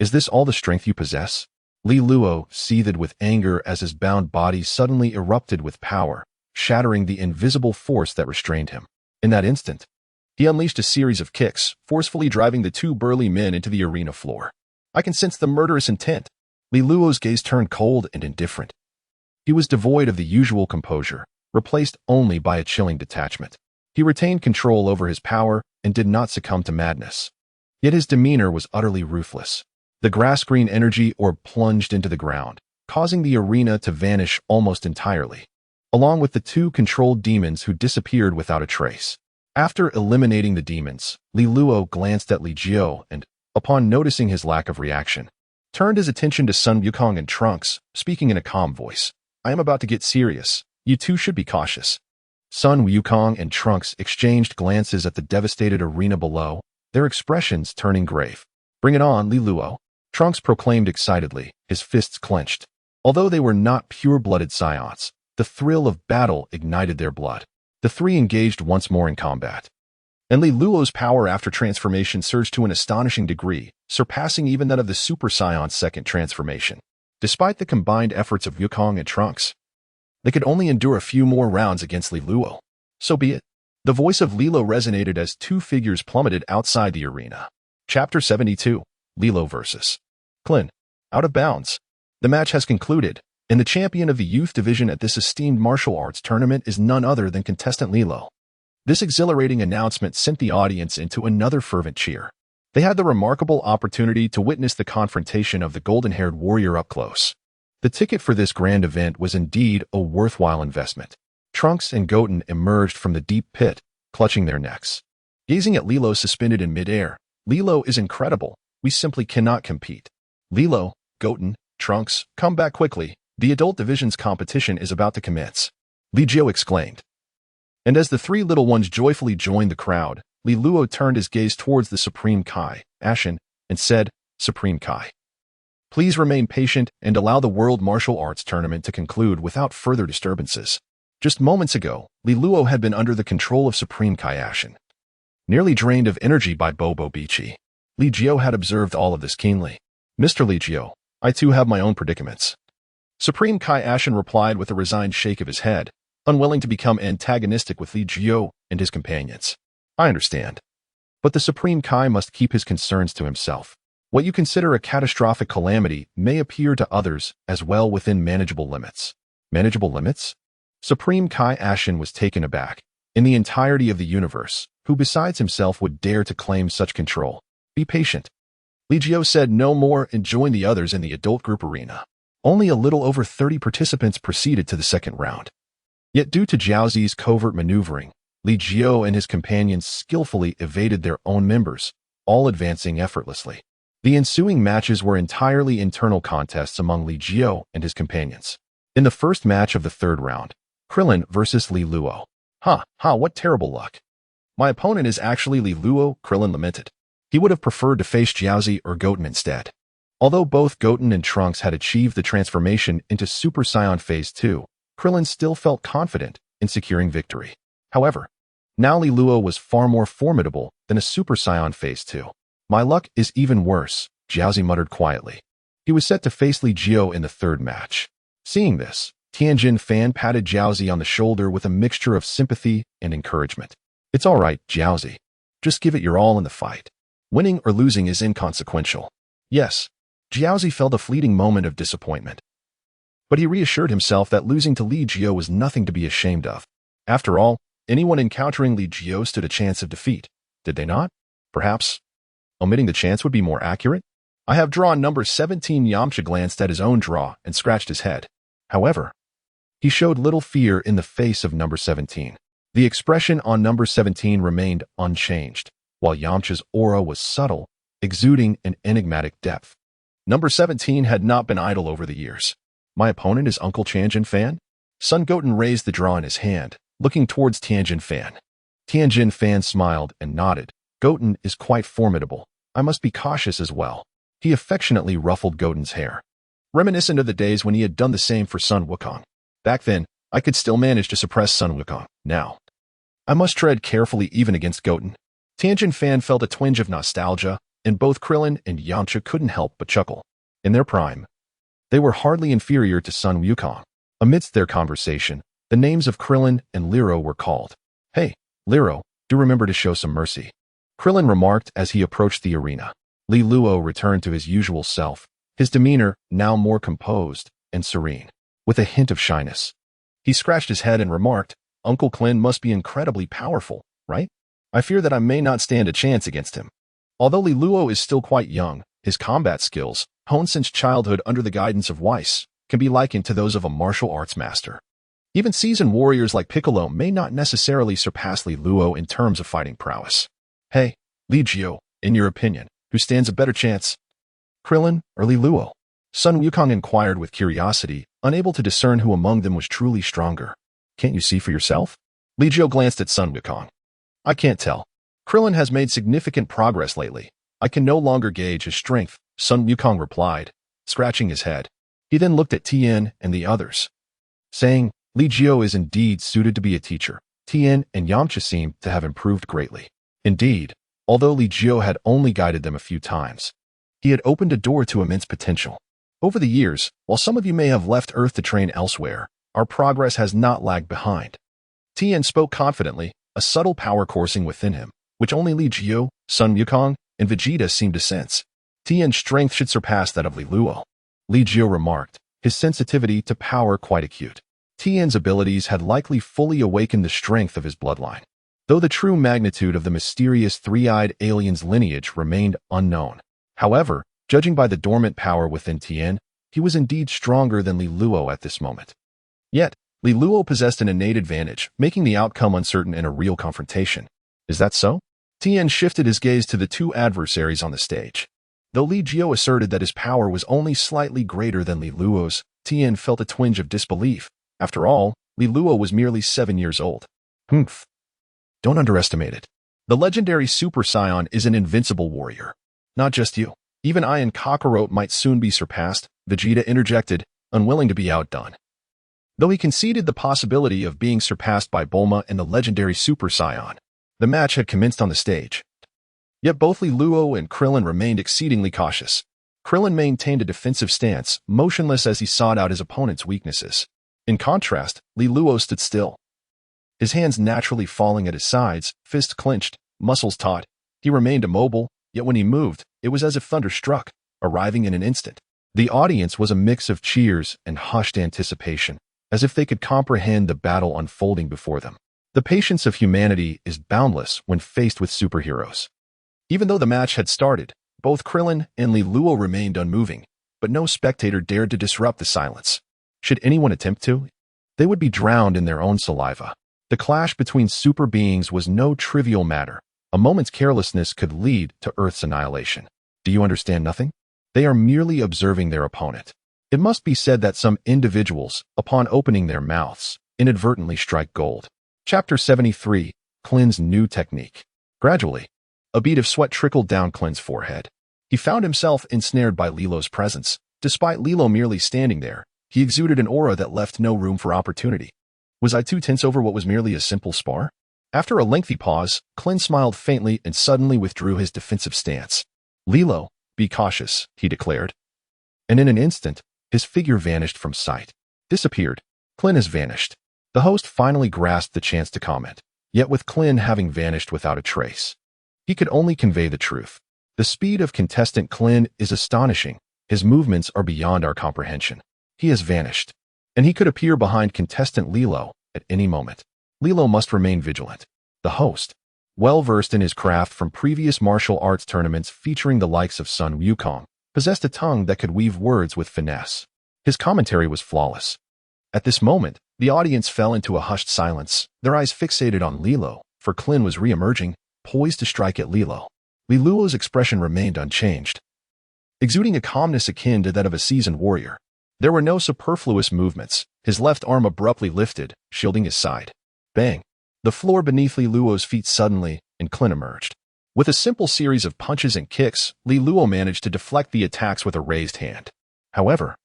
Is this all the strength you possess? Li Luo seethed with anger as his bound body suddenly erupted with power, shattering the invisible force that restrained him. In that instant, he unleashed a series of kicks, forcefully driving the two burly men into the arena floor. I can sense the murderous intent. Li Luo's gaze turned cold and indifferent. He was devoid of the usual composure, replaced only by a chilling detachment. He retained control over his power and did not succumb to madness. Yet his demeanor was utterly ruthless. The grass-green energy orb plunged into the ground, causing the arena to vanish almost entirely, along with the two controlled demons who disappeared without a trace. After eliminating the demons, Li Luo glanced at Li Jiu and, upon noticing his lack of reaction, turned his attention to Sun Wukong and Trunks, speaking in a calm voice. I am about to get serious. You two should be cautious. Sun Wukong and Trunks exchanged glances at the devastated arena below, their expressions turning grave. Bring it on, Li Luo, Trunks proclaimed excitedly, his fists clenched. Although they were not pure-blooded Saiyans, the thrill of battle ignited their blood. The three engaged once more in combat. And Li Luo's power after transformation surged to an astonishing degree, surpassing even that of the Super Saiyan's second transformation. Despite the combined efforts of Wukong and Trunks, they could only endure a few more rounds against Li Luo. So be it. The voice of Lilo resonated as two figures plummeted outside the arena. Chapter 72, Lilo vs. Klin. Out of bounds. The match has concluded, and the champion of the youth division at this esteemed martial arts tournament is none other than contestant Lilo. This exhilarating announcement sent the audience into another fervent cheer. They had the remarkable opportunity to witness the confrontation of the golden-haired warrior up close. The ticket for this grand event was indeed a worthwhile investment. Trunks and Goten emerged from the deep pit, clutching their necks. Gazing at Lilo suspended in midair, Lilo is incredible. We simply cannot compete. Lilo, Goten, Trunks, come back quickly. The adult division's competition is about to commence. Li Jiu exclaimed. And as the three little ones joyfully joined the crowd, Li Luo turned his gaze towards the Supreme Kai, Ashen, and said, Supreme Kai, please remain patient and allow the World Martial Arts Tournament to conclude without further disturbances. Just moments ago, Li Luo had been under the control of Supreme Kai Ashen. Nearly drained of energy by Bobo Bichi, Li Jiu had observed all of this keenly. Mr. Li Jiu, I too have my own predicaments. Supreme Kai Ashen replied with a resigned shake of his head, unwilling to become antagonistic with Li Jiu and his companions. I understand. But the Supreme Kai must keep his concerns to himself. What you consider a catastrophic calamity may appear to others as well within manageable limits. Manageable limits? Supreme Kai Ashen was taken aback. In the entirety of the universe, who besides himself would dare to claim such control? Be patient. Li Jiu said no more and joined the others in the adult group arena. Only a little over 30 participants proceeded to the second round. Yet due to Jiaozi's covert maneuvering, Li Jiu and his companions skillfully evaded their own members, all advancing effortlessly. The ensuing matches were entirely internal contests among Li Jiu and his companions. In the first match of the third round, Krillin versus Li Luo. What terrible luck. My opponent is actually Li Luo, Krillin lamented. He would have preferred to face Jiaozi or Goten instead. Although both Goten and Trunks had achieved the transformation into Super Saiyan Phase 2, Krillin still felt confident in securing victory. However, now Li Luo was far more formidable than a Super Saiyan Phase 2. My luck is even worse, Jiaozi muttered quietly. He was set to face Li Jiu in the third match. Seeing this, Tianjin Fan patted Jiaozi on the shoulder with a mixture of sympathy and encouragement. It's all right, Jiaozi. Just give it your all in the fight. Winning or losing is inconsequential. Yes, Jiaozi felt a fleeting moment of disappointment. But he reassured himself that losing to Li Jiu was nothing to be ashamed of. After all, anyone encountering Li Jiu stood a chance of defeat, did they not? Perhaps omitting the chance would be more accurate? I have drawn number 17. Yamcha glanced at his own draw and scratched his head. However, he showed little fear in the face of number 17. The expression on number 17 remained unchanged, while Yamcha's aura was subtle, exuding an enigmatic depth. Number 17 had not been idle over the years. My opponent is Uncle Tianjin Fan? Sun Goten raised the draw in his hand, looking towards Tianjin Fan. Tianjin Fan smiled and nodded. Goten is quite formidable. I must be cautious as well. He affectionately ruffled Goten's hair, reminiscent of the days when he had done the same for Sun Wukong. Back then, I could still manage to suppress Sun Wukong. Now, I must tread carefully even against Goten. Tianjin Fan felt a twinge of nostalgia, and both Krillin and Yamcha couldn't help but chuckle. In their prime, they were hardly inferior to Sun Wukong. Amidst their conversation, the names of Krillin and Liro were called. Hey, Liro, do remember to show some mercy. Krillin remarked as he approached the arena. Li Luo returned to his usual self, his demeanor now more composed and serene, with a hint of shyness. He scratched his head and remarked, Uncle Klin must be incredibly powerful, right? I fear that I may not stand a chance against him. Although Li Luo is still quite young, his combat skills, honed since childhood under the guidance of Weiss, can be likened to those of a martial arts master. Even seasoned warriors like Piccolo may not necessarily surpass Li Luo in terms of fighting prowess. Hey, Li Jiu, in your opinion, who stands a better chance? Krillin or Li Luo? Sun Wukong inquired with curiosity, unable to discern who among them was truly stronger. Can't you see for yourself? Li Jiu glanced at Sun Wukong. I can't tell. Krillin has made significant progress lately. I can no longer gauge his strength, Sun Wukong replied, scratching his head. He then looked at Tien and the others, saying, Li Jiu is indeed suited to be a teacher. Tien and Yamcha seem to have improved greatly. Indeed, although Li Jiu had only guided them a few times, he had opened a door to immense potential. Over the years, while some of you may have left Earth to train elsewhere, our progress has not lagged behind. Tien spoke confidently, a subtle power coursing within him, which only Li Jiu, Sun Wukong, and Vegeta seemed to sense. Tien's strength should surpass that of Li Luo. Li Jiu remarked, his sensitivity to power quite acute. Tien's abilities had likely fully awakened the strength of his bloodline, though the true magnitude of the mysterious three-eyed alien's lineage remained unknown. However, judging by the dormant power within Tien, he was indeed stronger than Li Luo at this moment. Yet, Li Luo possessed an innate advantage, making the outcome uncertain in a real confrontation. Is that so? Tien shifted his gaze to the two adversaries on the stage. Though Li Jiu asserted that his power was only slightly greater than Li Luo's, Tien felt a twinge of disbelief. After all, Li Luo was merely 7 years old. Humph. Don't underestimate it. The legendary Super Saiyan is an invincible warrior. Not just you. Even I and Kakarot might soon be surpassed, Vegeta interjected, unwilling to be outdone. Though he conceded the possibility of being surpassed by Bulma and the legendary Super Saiyan, the match had commenced on the stage. Yet both Li Luo and Krillin remained exceedingly cautious. Krillin maintained a defensive stance, motionless as he sought out his opponent's weaknesses. In contrast, Li Luo stood still, his hands naturally falling at his sides, fists clenched, muscles taut. He remained immobile, yet when he moved, it was as if thunder struck, arriving in an instant. The audience was a mix of cheers and hushed anticipation, as if they could comprehend the battle unfolding before them. The patience of humanity is boundless when faced with superheroes. Even though the match had started, both Krillin and Li Luo remained unmoving, but no spectator dared to disrupt the silence. Should anyone attempt to, they would be drowned in their own saliva. The clash between super beings was no trivial matter. A moment's carelessness could lead to Earth's annihilation. Do you understand nothing? They are merely observing their opponent. It must be said that some individuals, upon opening their mouths, inadvertently strike gold. Chapter 73, Klin's New Technique. Gradually, a bead of sweat trickled down Klin's forehead. He found himself ensnared by Lilo's presence. Despite Lilo merely standing there, he exuded an aura that left no room for opportunity. Was I too tense over what was merely a simple spar? After a lengthy pause, Klin smiled faintly and suddenly withdrew his defensive stance. Lilo, be cautious, he declared. And in an instant, his figure vanished from sight. Disappeared. Klin has vanished. The host finally grasped the chance to comment, yet with Klin having vanished without a trace, he could only convey the truth. The speed of contestant Klin is astonishing. His movements are beyond our comprehension. He has vanished, and he could appear behind contestant Lilo at any moment. Lilo must remain vigilant. The host, well-versed in his craft from previous martial arts tournaments featuring the likes of Sun Wukong, possessed a tongue that could weave words with finesse. His commentary was flawless. At this moment, the audience fell into a hushed silence, their eyes fixated on Lilo, for Klin was re-emerging, poised to strike at Lilo. Li Luo's expression remained unchanged, exuding a calmness akin to that of a seasoned warrior. There were no superfluous movements. His left arm abruptly lifted, shielding his side. Bang! The floor beneath Li Luo's feet suddenly, and Klin emerged. With a simple series of punches and kicks, Li Luo managed to deflect the attacks with a raised hand. However,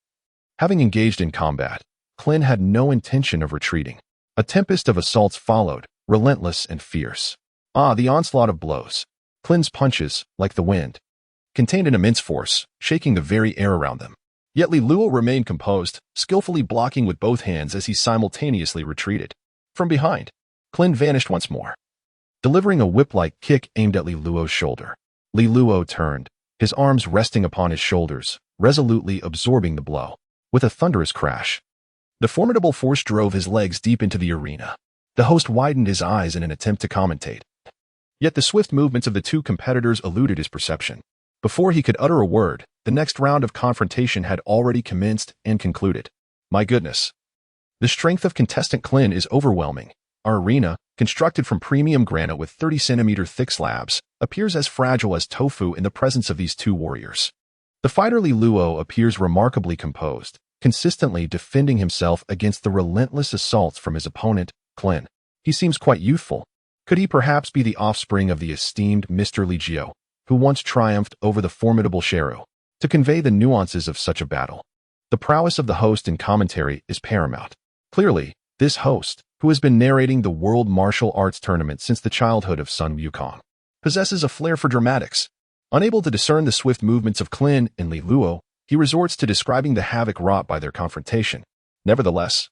having engaged in combat, Klin had no intention of retreating. A tempest of assaults followed, relentless and fierce. The onslaught of blows. Klin's punches, like the wind, contained an immense force, shaking the very air around them. Yet Li Luo remained composed, skillfully blocking with both hands as he simultaneously retreated. From behind, Klin vanished once more, delivering a whip-like kick aimed at Li Luo's shoulder. Li Luo turned, his arms resting upon his shoulders, resolutely absorbing the blow. With a thunderous crash, the formidable force drove his legs deep into the arena. The host widened his eyes in an attempt to commentate. Yet the swift movements of the two competitors eluded his perception. Before he could utter a word, the next round of confrontation had already commenced and concluded. My goodness. The strength of contestant Klin is overwhelming. Our arena, constructed from premium granite with 30-centimeter thick slabs, appears as fragile as tofu in the presence of these two warriors. The fighter Li Luo appears remarkably composed, consistently defending himself against the relentless assaults from his opponent, Klin. He seems quite youthful. Could he perhaps be the offspring of the esteemed Mr. Li Jiu, who once triumphed over the formidable Sheru? To convey the nuances of such a battle, the prowess of the host in commentary is paramount. Clearly, this host, who has been narrating the World Martial Arts Tournament since the childhood of Sun Wukong, possesses a flair for dramatics. Unable to discern the swift movements of Klin and Li Luo, he resorts to describing the havoc wrought by their confrontation. Nevertheless,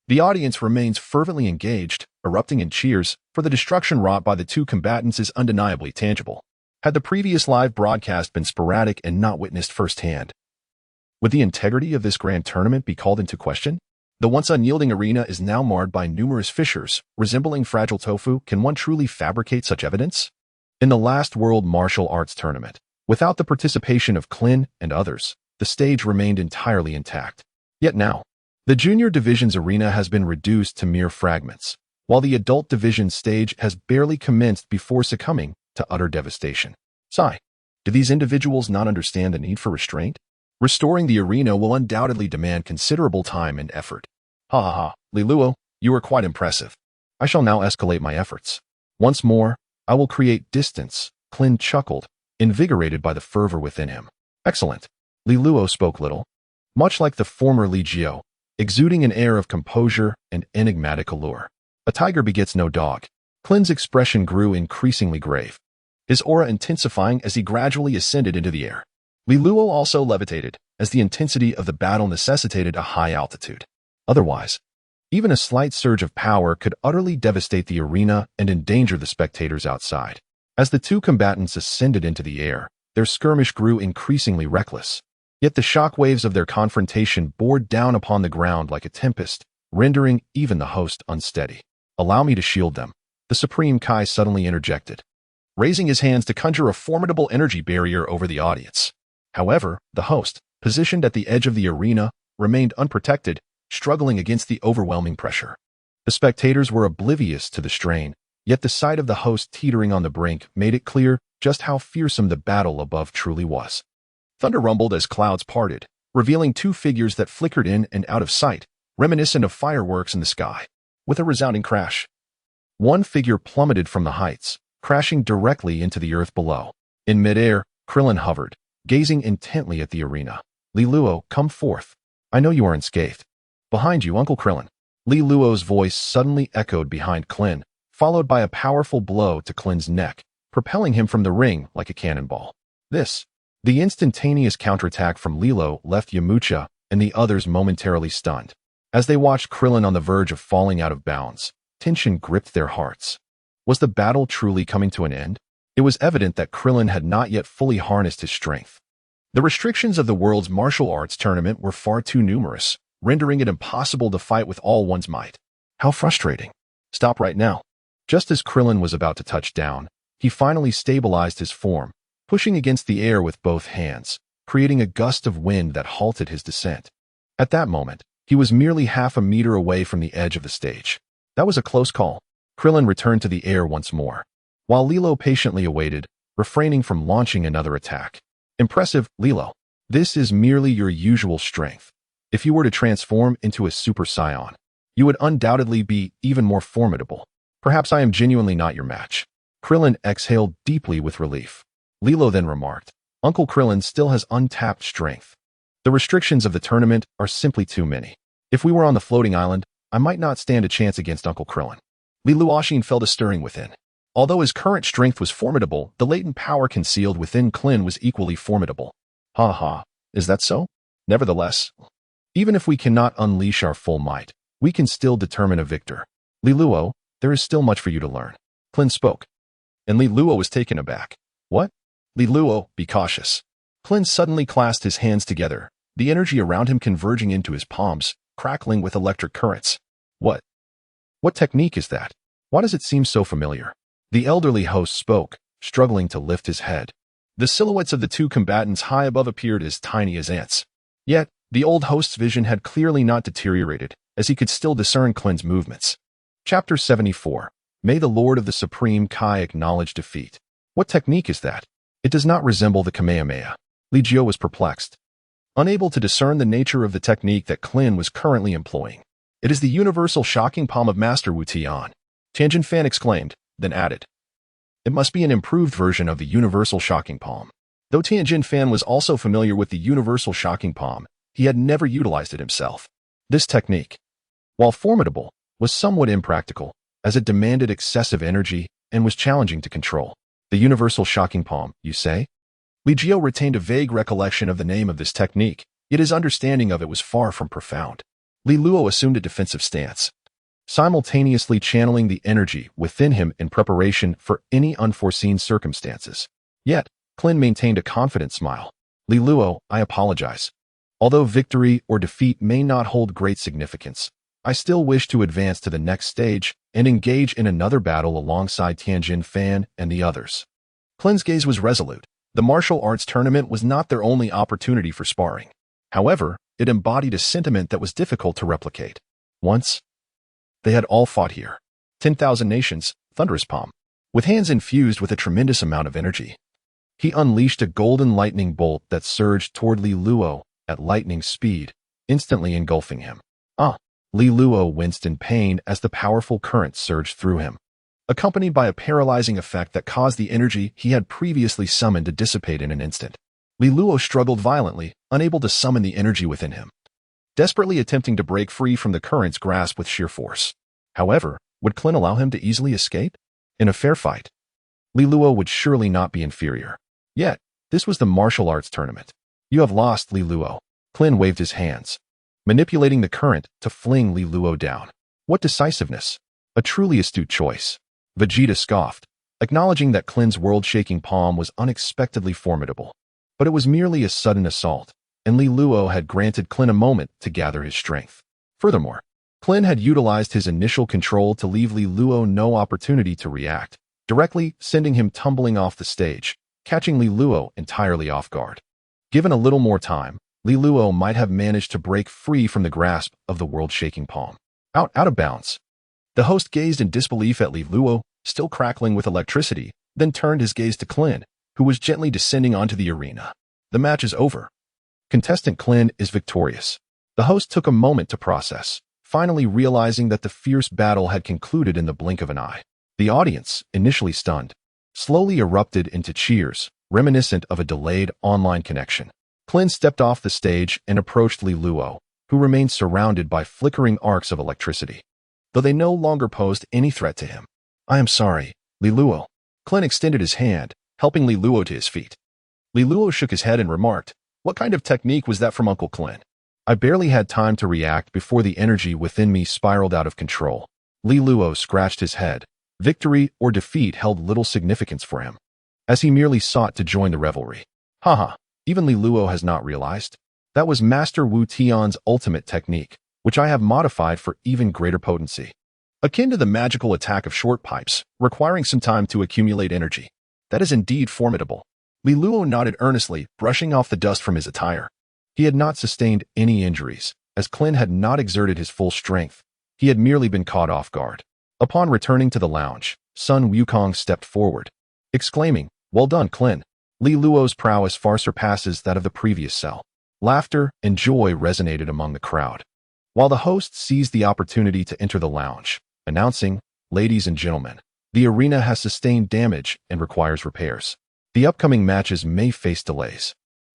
the audience remains fervently engaged, erupting in cheers, for the destruction wrought by the two combatants is undeniably tangible. Had the previous live broadcast been sporadic and not witnessed firsthand, would the integrity of this grand tournament be called into question? The once unyielding arena is now marred by numerous fissures, resembling fragile tofu. Can one truly fabricate such evidence? In the last World Martial Arts Tournament, without the participation of Klin and others, the stage remained entirely intact. Yet now, the junior division's arena has been reduced to mere fragments, while the adult division stage has barely commenced before succumbing to utter devastation. Sigh. Do these individuals not understand the need for restraint? Restoring the arena will undoubtedly demand considerable time and effort. Ha ha ha, Li Luo, you are quite impressive. I shall now escalate my efforts. Once more, I will create distance, Klin chuckled, invigorated by the fervor within him. Excellent. Li Luo spoke little, much like the former Li Jiu, exuding an air of composure and enigmatic allure. A tiger begets no dog. Klin's expression grew increasingly grave, his aura intensifying as he gradually ascended into the air. Li Luo also levitated, as the intensity of the battle necessitated a high altitude. Otherwise, even a slight surge of power could utterly devastate the arena and endanger the spectators outside. As the two combatants ascended into the air, their skirmish grew increasingly reckless. Yet the shock waves of their confrontation bore down upon the ground like a tempest, rendering even the host unsteady. Allow me to shield them, the Supreme Kai suddenly interjected, raising his hands to conjure a formidable energy barrier over the audience. However, the host, positioned at the edge of the arena, remained unprotected, struggling against the overwhelming pressure. The spectators were oblivious to the strain, yet the sight of the host teetering on the brink made it clear just how fearsome the battle above truly was. Thunder rumbled as clouds parted, revealing two figures that flickered in and out of sight, reminiscent of fireworks in the sky. With a resounding crash, one figure plummeted from the heights, crashing directly into the earth below. In midair, Krillin hovered, gazing intently at the arena. Li Luo, come forth. I know you are unscathed. Behind you, Uncle Krillin. Li Luo's voice suddenly echoed behind Klin, followed by a powerful blow to Klin's neck, propelling him from the ring like a cannonball. The instantaneous counterattack from Lilo left Yamcha and the others momentarily stunned. As they watched Krillin on the verge of falling out of bounds, tension gripped their hearts. Was the battle truly coming to an end? It was evident that Krillin had not yet fully harnessed his strength. The restrictions of the world's martial arts tournament were far too numerous, rendering it impossible to fight with all one's might. How frustrating. Stop right now. Just as Krillin was about to touch down, he finally stabilized his form, pushing against the air with both hands, creating a gust of wind that halted his descent. At that moment, he was merely half a meter away from the edge of the stage. That was a close call. Krillin returned to the air once more, while Lilo patiently awaited, refraining from launching another attack. Impressive, Lilo. This is merely your usual strength. If you were to transform into a Super Saiyan, you would undoubtedly be even more formidable. Perhaps I am genuinely not your match. Krillin exhaled deeply with relief. Lilo then remarked, Uncle Krillin still has untapped strength. The restrictions of the tournament are simply too many. If we were on the floating island, I might not stand a chance against Uncle Krillin. Li Luoxin felt a stirring within. Although his current strength was formidable, the latent power concealed within Klin was equally formidable. Ha ha, is that so? Nevertheless, even if we cannot unleash our full might, we can still determine a victor. Li Luo, there is still much for you to learn. Klin spoke. And Li Luo was taken aback. What? Li Luo, be cautious. Klin suddenly clasped his hands together, the energy around him converging into his palms, crackling with electric currents. What technique is that? Why does it seem so familiar? The elderly host spoke, struggling to lift his head. The silhouettes of the two combatants high above appeared as tiny as ants. Yet, the old host's vision had clearly not deteriorated, as as he could still discern Klin's movements. Chapter 74. May the Lord of the Supreme Kai acknowledge defeat. What technique is that? It does not resemble the Kamehameha. Li Jiu was perplexed, unable to discern the nature of the technique that Klin was currently employing. It is the universal shocking palm of Master Wu Tian. Tianjin Fan exclaimed, then added, it must be an improved version of the universal shocking palm. Though Tianjin Fan was also familiar with the universal shocking palm, he had never utilized it himself. This technique, while formidable, was somewhat impractical, as it demanded excessive energy and was challenging to control. The universal shocking palm, you say? Li Jiu retained a vague recollection of the name of this technique, yet his understanding of it was far from profound. Li Luo assumed a defensive stance, simultaneously channeling the energy within him in preparation for any unforeseen circumstances. Yet, Klin maintained a confident smile. Li Luo, I apologize. Although victory or defeat may not hold great significance, I still wish to advance to the next stage and engage in another battle alongside Tianjin Fan and the others. Klin's gaze was resolute. The martial arts tournament was not their only opportunity for sparring. However, it embodied a sentiment that was difficult to replicate. Once, they had all fought here. 10,000 nations, thunderous palm. With hands infused with a tremendous amount of energy, he unleashed a golden lightning bolt that surged toward Li Luo at lightning speed, instantly engulfing him. Li Luo winced in pain as the powerful current surged through him, accompanied by a paralyzing effect that caused the energy he had previously summoned to dissipate in an instant. Li Luo struggled violently, unable to summon the energy within him, desperately attempting to break free from the current's grasp with sheer force. However, would Klin allow him to easily escape? In a fair fight, Li Luo would surely not be inferior. Yet, this was the martial arts tournament. You have lost, Li Luo. Klin waved his hands, manipulating the current to fling Li Luo down. What decisiveness! A truly astute choice. Vegeta scoffed, acknowledging that Klin's world-shaking palm was unexpectedly formidable. But it was merely a sudden assault, and Li Luo had granted Klin a moment to gather his strength. Furthermore, Klin had utilized his initial control to leave Li Luo no opportunity to react, directly sending him tumbling off the stage, catching Li Luo entirely off guard. Given a little more time, Li Luo might have managed to break free from the grasp of the world-shaking palm. Out of bounds. The host gazed in disbelief at Li Luo, still crackling with electricity, then turned his gaze to Klin, who was gently descending onto the arena. The match is over. Contestant Klin is victorious. The host took a moment to process, finally realizing that the fierce battle had concluded in the blink of an eye. The audience, initially stunned, slowly erupted into cheers, reminiscent of a delayed online connection. Klin stepped off the stage and approached Li Luo, who remained surrounded by flickering arcs of electricity, though they no longer posed any threat to him. I am sorry, Li Luo. Klin extended his hand, helping Li Luo to his feet. Li Luo shook his head and remarked, what kind of technique was that from Uncle Klin? I barely had time to react before the energy within me spiraled out of control. Li Luo scratched his head. Victory or defeat held little significance for him, as he merely sought to join the revelry. Haha, even Li Luo has not realized. That was Master Wu Tian's ultimate technique, which I have modified for even greater potency. Akin to the magical attack of short pipes, requiring some time to accumulate energy. That is indeed formidable. Li Luo nodded earnestly, brushing off the dust from his attire. He had not sustained any injuries, as Klin had not exerted his full strength. He had merely been caught off guard. Upon returning to the lounge, Sun Wukong stepped forward, exclaiming, well done, Klin. Li Luo's prowess far surpasses that of the previous cell. Laughter and joy resonated among the crowd, while the host seized the opportunity to enter the lounge, announcing, ladies and gentlemen, the arena has sustained damage and requires repairs. The upcoming matches may face delays.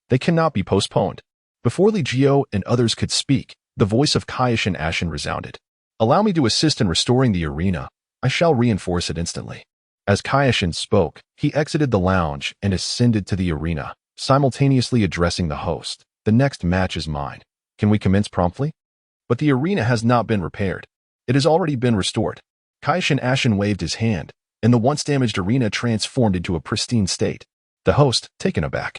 They cannot be postponed. Before Li Jiu and others could speak, the voice of Kaishin Ashen resounded. Allow me to assist in restoring the arena. I shall reinforce it instantly. As Kaishin spoke, he exited the lounge and ascended to the arena, simultaneously addressing the host. The next match is mine. Can we commence promptly? But the arena has not been repaired. It has already been restored. Kaishin Ashen waved his hand, and the once damaged arena transformed into a pristine state. The host, taken aback,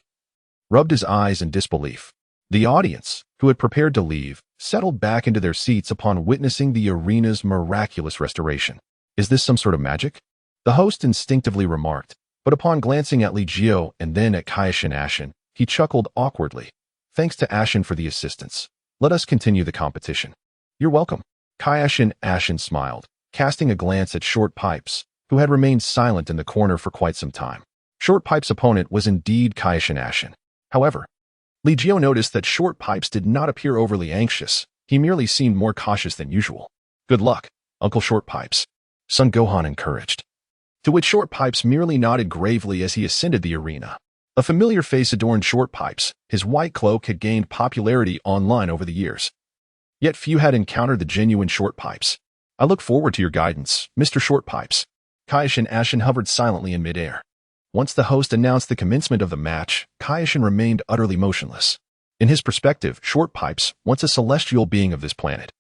rubbed his eyes in disbelief. The audience, who had prepared to leave, settled back into their seats upon witnessing the arena's miraculous restoration. Is this some sort of magic? The host instinctively remarked, but upon glancing at Li Jiu and then at Kaishin Ashen, he chuckled awkwardly. Thanks to Ashen for the assistance. Let us continue the competition. You're welcome. Ashen smiled, casting a glance at Short Pipes, who had remained silent in the corner for quite some time. Short Pipes' opponent was indeed Ashen. However, Li Jiu noticed that Short Pipes did not appear overly anxious. He merely seemed more cautious than usual. "Good luck, Uncle Short Pipes," Son Gohan encouraged. To which Short Pipes merely nodded gravely as he ascended the arena. A familiar face adorned Short Pipes. His white cloak had gained popularity online over the years. Yet few had encountered the genuine Short Pipes. "I look forward to your guidance, Mr. Short Pipes." Ashen hovered silently in midair. Once the host announced the commencement of the match, Ashen remained utterly motionless. In his perspective, Short Pipes, once a celestial being of this planet,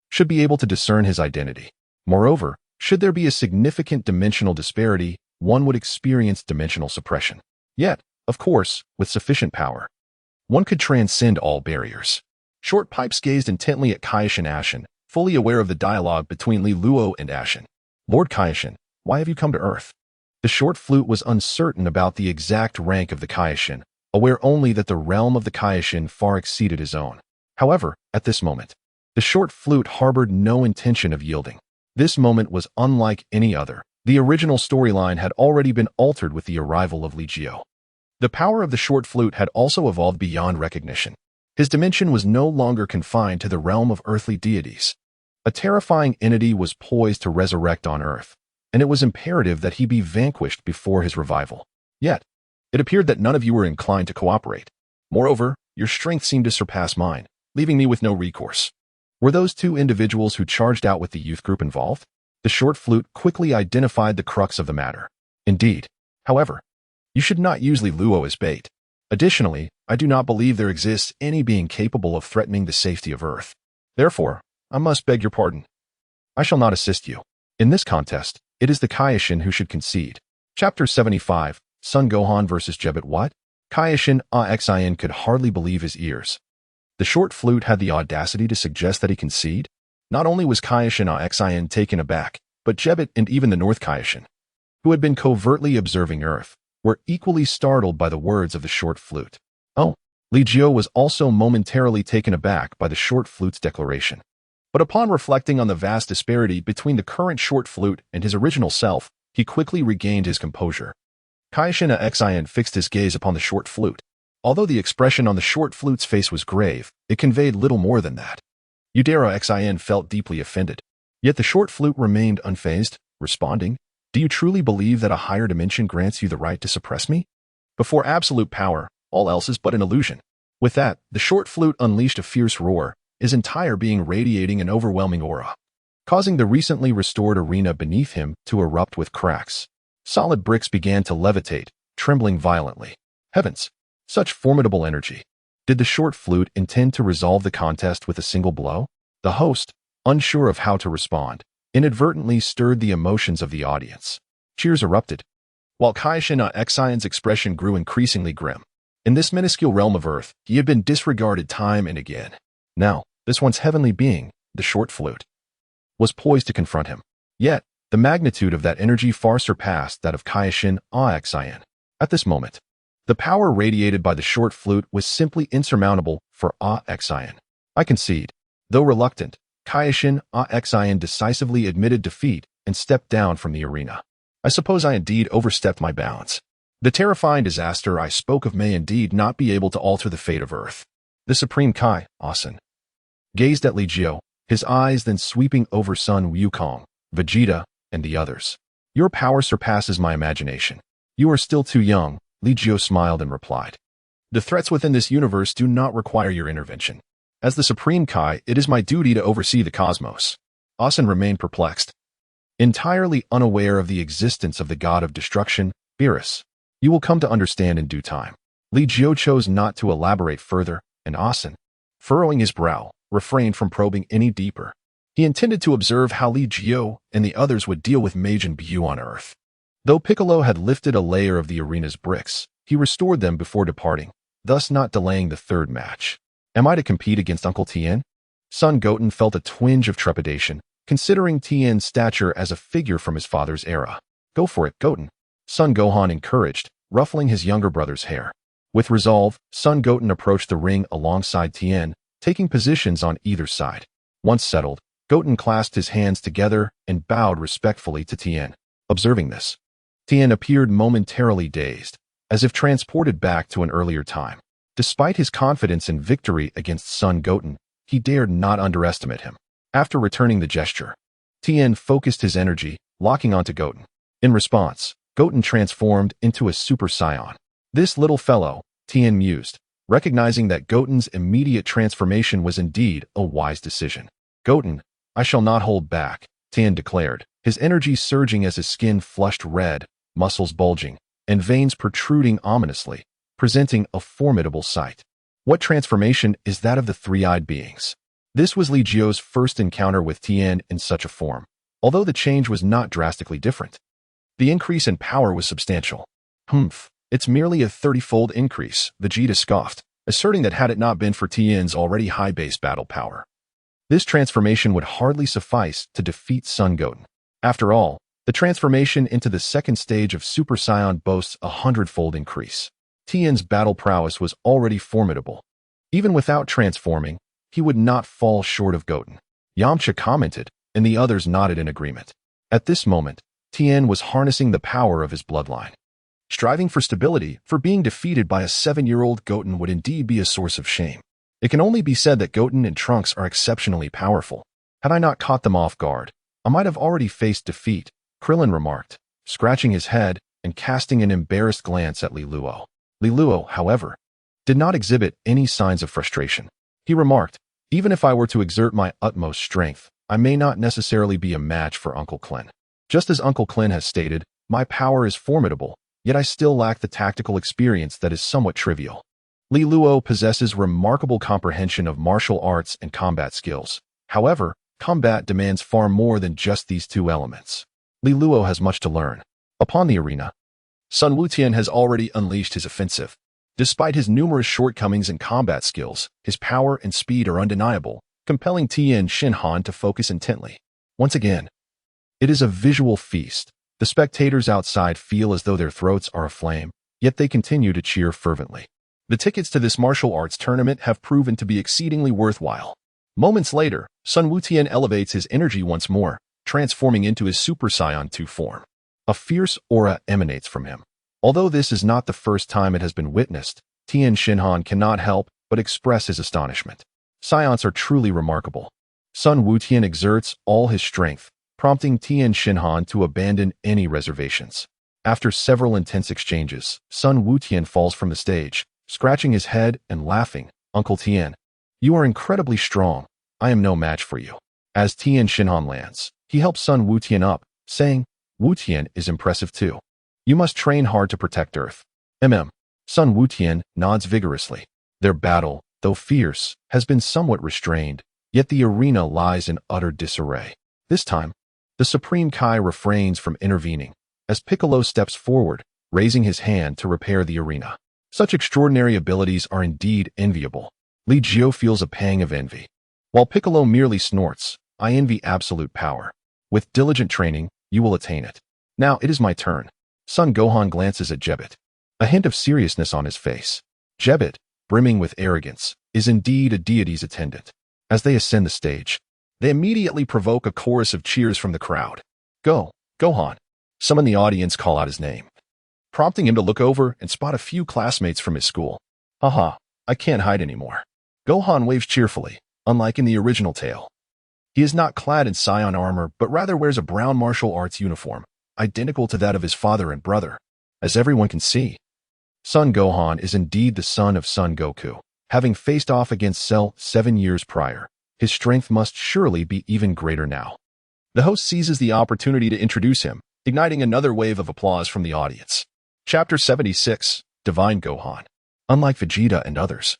should be able to discern his identity. Moreover, should there be a significant dimensional disparity, one would experience dimensional suppression. Yet, of course, with sufficient power, one could transcend all barriers. Short Pipes gazed intently at Ashen, fully aware of the dialogue between Li Luo and Ashen. "Lord Ashen, why have you come to Earth?" The short flute was uncertain about the exact rank of the Ashen, aware only that the realm of the Ashen far exceeded his own. However, at this moment, the short flute harbored no intention of yielding. This moment was unlike any other. The original storyline had already been altered with the arrival of Li Jiu. The power of the short flute had also evolved beyond recognition. His dimension was no longer confined to the realm of earthly deities. A terrifying entity was poised to resurrect on Earth, and it was imperative that he be vanquished before his revival. Yet, it appeared that none of you were inclined to cooperate. Moreover, your strength seemed to surpass mine, leaving me with no recourse. Were those two individuals who charged out with the youth group involved? The short flute quickly identified the crux of the matter. Indeed. However, you should not use Li Luo as bait. Additionally, I do not believe there exists any being capable of threatening the safety of Earth. Therefore, I must beg your pardon. I shall not assist you. In this contest, it is the Ashen who should concede. Chapter 75, Son Gohan vs. Jebet. What? Ashen could hardly believe his ears. The short flute had the audacity to suggest that he concede? Not only was Ashen taken aback, but Jebet and even the North Ashen, who had been covertly observing Earth, were equally startled by the words of the short flute. Oh, Li Jiu was also momentarily taken aback by the short flute's declaration. But upon reflecting on the vast disparity between the current short flute and his original self, he quickly regained his composure. Ashen fixed his gaze upon the short flute. Although the expression on the short flute's face was grave, it conveyed little more than that. Ashen felt deeply offended. Yet the short flute remained unfazed, responding, "Do you truly believe that a higher dimension grants you the right to suppress me? Before absolute power, all else is but an illusion." With that, the short flute unleashed a fierce roar, his entire being radiating an overwhelming aura, causing the recently restored arena beneath him to erupt with cracks. Solid bricks began to levitate, trembling violently. Heavens! Such formidable energy. Did the short flute intend to resolve the contest with a single blow? The host, unsure of how to respond, inadvertently stirred the emotions of the audience. Cheers erupted, while Ashen's expression grew increasingly grim. In this minuscule realm of Earth, he had been disregarded time and again. Now, this once heavenly being, the short flute, was poised to confront him. Yet, the magnitude of that energy far surpassed that of Ashen. At this moment, the power radiated by the short flute was simply insurmountable for Ashen. I concede. Though reluctant, Ashen decisively admitted defeat and stepped down from the arena. I suppose I indeed overstepped my bounds. The terrifying disaster I spoke of may indeed not be able to alter the fate of Earth. The Supreme Ashen gazed at Li Jiu, his eyes then sweeping over Sun Wukong, Vegeta, and the others. Your power surpasses my imagination. You are still too young, Li Jiu smiled and replied. The threats within this universe do not require your intervention. As the Supreme Kai, it is my duty to oversee the cosmos. Ashen remained perplexed, entirely unaware of the existence of the god of destruction, Beerus. You will come to understand in due time. Li Jiu chose not to elaborate further, and Ashen, furrowing his brow, refrained from probing any deeper. He intended to observe how Li Jiu and the others would deal with Majin Buu on Earth. Though Piccolo had lifted a layer of the arena's bricks, he restored them before departing, thus not delaying the third match. Am I to compete against Uncle Tien? Son Goten felt a twinge of trepidation, considering Tien's stature as a figure from his father's era. Go for it, Goten, Son Gohan encouraged, ruffling his younger brother's hair. With resolve, Son Goten approached the ring alongside Tien, taking positions on either side. Once settled, Goten clasped his hands together and bowed respectfully to Tien. Observing this, Tien appeared momentarily dazed, as if transported back to an earlier time. Despite his confidence in victory against Son Goten, he dared not underestimate him. After returning the gesture, Tien focused his energy, locking onto Goten. In response, Goten transformed into a Super Saiyan. This little fellow, Tien mused, recognizing that Goten's immediate transformation was indeed a wise decision. Goten, I shall not hold back, Tien declared, his energy surging as his skin flushed red, muscles bulging, and veins protruding ominously, presenting a formidable sight. What transformation is that of the three-eyed beings? This was Li Jiu's first encounter with Tien in such a form, although the change was not drastically different. The increase in power was substantial. It's merely a 30-fold increase, Vegeta scoffed, asserting that had it not been for Tien's already high base battle power, this transformation would hardly suffice to defeat Son Goten. After all, the transformation into the second stage of Super Saiyan boasts a 100-fold increase. Tien's battle prowess was already formidable. Even without transforming, he would not fall short of Goten. Yamcha commented, and the others nodded in agreement. At this moment, Tien was harnessing the power of his bloodline. Striving for stability, for being defeated by a 7-year-old Goten would indeed be a source of shame. It can only be said that Goten and Trunks are exceptionally powerful. Had I not caught them off guard, I might have already faced defeat, Krillin remarked, scratching his head and casting an embarrassed glance at Li Luo. Li Luo, however, did not exhibit any signs of frustration. He remarked, even if I were to exert my utmost strength, I may not necessarily be a match for Uncle Klin. Just as Uncle Klin has stated, my power is formidable, yet I still lack the tactical experience that is somewhat trivial. Li Luo possesses remarkable comprehension of martial arts and combat skills. However, combat demands far more than just these two elements. Li Luo has much to learn. Upon the arena, Sun Wutian has already unleashed his offensive. Despite his numerous shortcomings in combat skills, his power and speed are undeniable, compelling Tien Shinhan to focus intently. Once again, it is a visual feast. The spectators outside feel as though their throats are aflame, yet they continue to cheer fervently. The tickets to this martial arts tournament have proven to be exceedingly worthwhile. Moments later, Sun Wutian elevates his energy once more, transforming into his Super Saiyan 2 form. A fierce aura emanates from him. Although this is not the first time it has been witnessed, Tien Shinhan cannot help but express his astonishment. Saiyans are truly remarkable. Sun Wutian exerts all his strength, prompting Tien Shinhan to abandon any reservations. After several intense exchanges, Sun Wutian falls from the stage, scratching his head and laughing. Uncle Tien, you are incredibly strong. I am no match for you. As Tien Shinhan lands, he helps Sun Wutian up, saying, Wutian is impressive too. You must train hard to protect Earth. Sun Wutian nods vigorously. Their battle, though fierce, has been somewhat restrained, yet the arena lies in utter disarray. This time, the Supreme Kai refrains from intervening, as Piccolo steps forward, raising his hand to repair the arena. Such extraordinary abilities are indeed enviable. Li Jiu feels a pang of envy. While Piccolo merely snorts, I envy absolute power. With diligent training, you will attain it. Now it is my turn. Son Gohan glances at Jebet, a hint of seriousness on his face. Jebet, brimming with arrogance, is indeed a deity's attendant. As they ascend the stage, they immediately provoke a chorus of cheers from the crowd. Go, Gohan. Some in the audience call out his name, prompting him to look over and spot a few classmates from his school. Haha, I can't hide anymore. Gohan waves cheerfully, unlike in the original tale. He is not clad in Saiyan armor, but rather wears a brown martial arts uniform, identical to that of his father and brother. As everyone can see, Son Gohan is indeed the son of Son Goku. Having faced off against Cell 7 years prior, his strength must surely be even greater now. The host seizes the opportunity to introduce him, igniting another wave of applause from the audience. Chapter 76, Divine Gohan. Unlike Vegeta and others,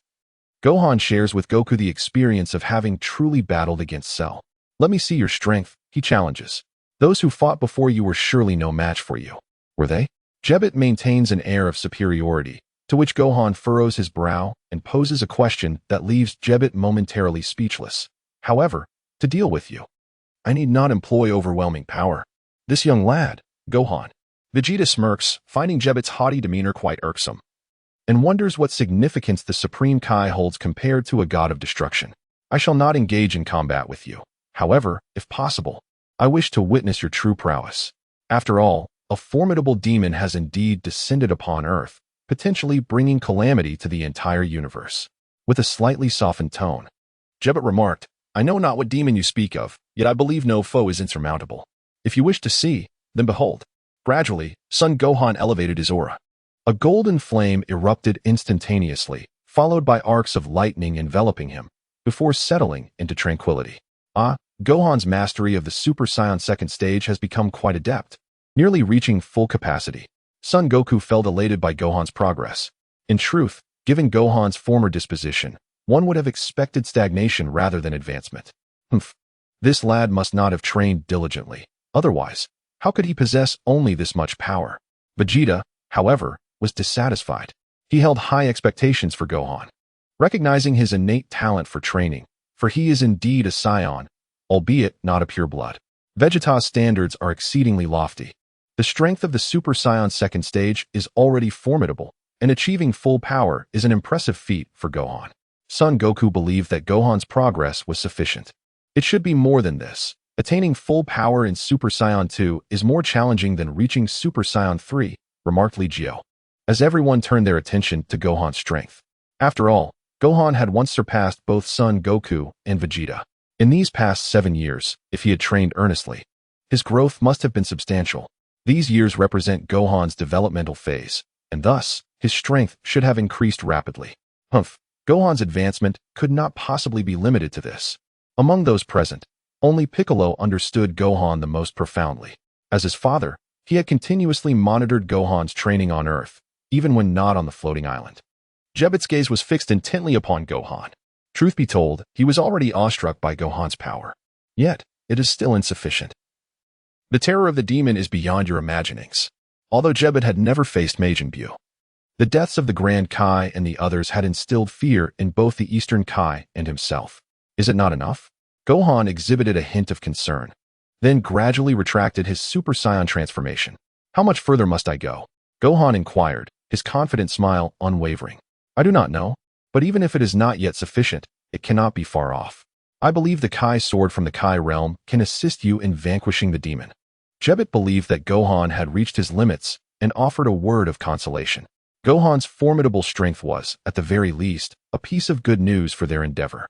Gohan shares with Goku the experience of having truly battled against Cell. Let me see your strength, he challenges. Those who fought before you were surely no match for you. Were they? Jebet maintains an air of superiority, to which Gohan furrows his brow and poses a question that leaves Jebet momentarily speechless. However, to deal with you, I need not employ overwhelming power. This young lad, Gohan. Vegeta smirks, finding Jebet's haughty demeanor quite irksome, and wonders what significance the Supreme Kai holds compared to a god of destruction. I shall not engage in combat with you. However, if possible, I wish to witness your true prowess. After all, a formidable demon has indeed descended upon Earth, potentially bringing calamity to the entire universe. With a slightly softened tone, Jebbet remarked, I know not what demon you speak of, yet I believe no foe is insurmountable. If you wish to see, then behold. Gradually, Son Gohan elevated his aura. A golden flame erupted instantaneously, followed by arcs of lightning enveloping him, before settling into tranquility. Gohan's mastery of the Super Saiyan second stage has become quite adept, nearly reaching full capacity. Son Goku felt elated by Gohan's progress. In truth, given Gohan's former disposition, one would have expected stagnation rather than advancement. This lad must not have trained diligently. Otherwise, how could he possess only this much power? Vegeta, however, was dissatisfied. He held high expectations for Gohan, recognizing his innate talent for training, for he is indeed a Scion, albeit not a pureblood. Vegeta's standards are exceedingly lofty. The strength of the Super Saiyan second stage is already formidable, and achieving full power is an impressive feat for Gohan. Son Goku believed that Gohan's progress was sufficient. It should be more than this. Attaining full power in Super Saiyan 2 is more challenging than reaching Super Saiyan 3, remarked Li Jiu, as everyone turned their attention to Gohan's strength. After all, Gohan had once surpassed both Son Goku and Vegeta. In these past 7 years, if he had trained earnestly, his growth must have been substantial. These years represent Gohan's developmental phase, and thus, his strength should have increased rapidly. Gohan's advancement could not possibly be limited to this. Among those present, only Piccolo understood Gohan the most profoundly. As his father, he had continuously monitored Gohan's training on Earth, even when not on the floating island. Jebbet's gaze was fixed intently upon Gohan. Truth be told, he was already awestruck by Gohan's power. Yet, it is still insufficient. The terror of the demon is beyond your imaginings. Although Jebbet had never faced Majin Buu, the deaths of the Grand Kai and the others had instilled fear in both the Eastern Kai and himself. Is it not enough? Gohan exhibited a hint of concern, then gradually retracted his Super Saiyan transformation. How much further must I go? Gohan inquired, his confident smile unwavering. I do not know, but even if it is not yet sufficient, it cannot be far off. I believe the Kai sword from the Kai realm can assist you in vanquishing the demon. Jebbet believed that Gohan had reached his limits and offered a word of consolation. Gohan's formidable strength was, at the very least, a piece of good news for their endeavor.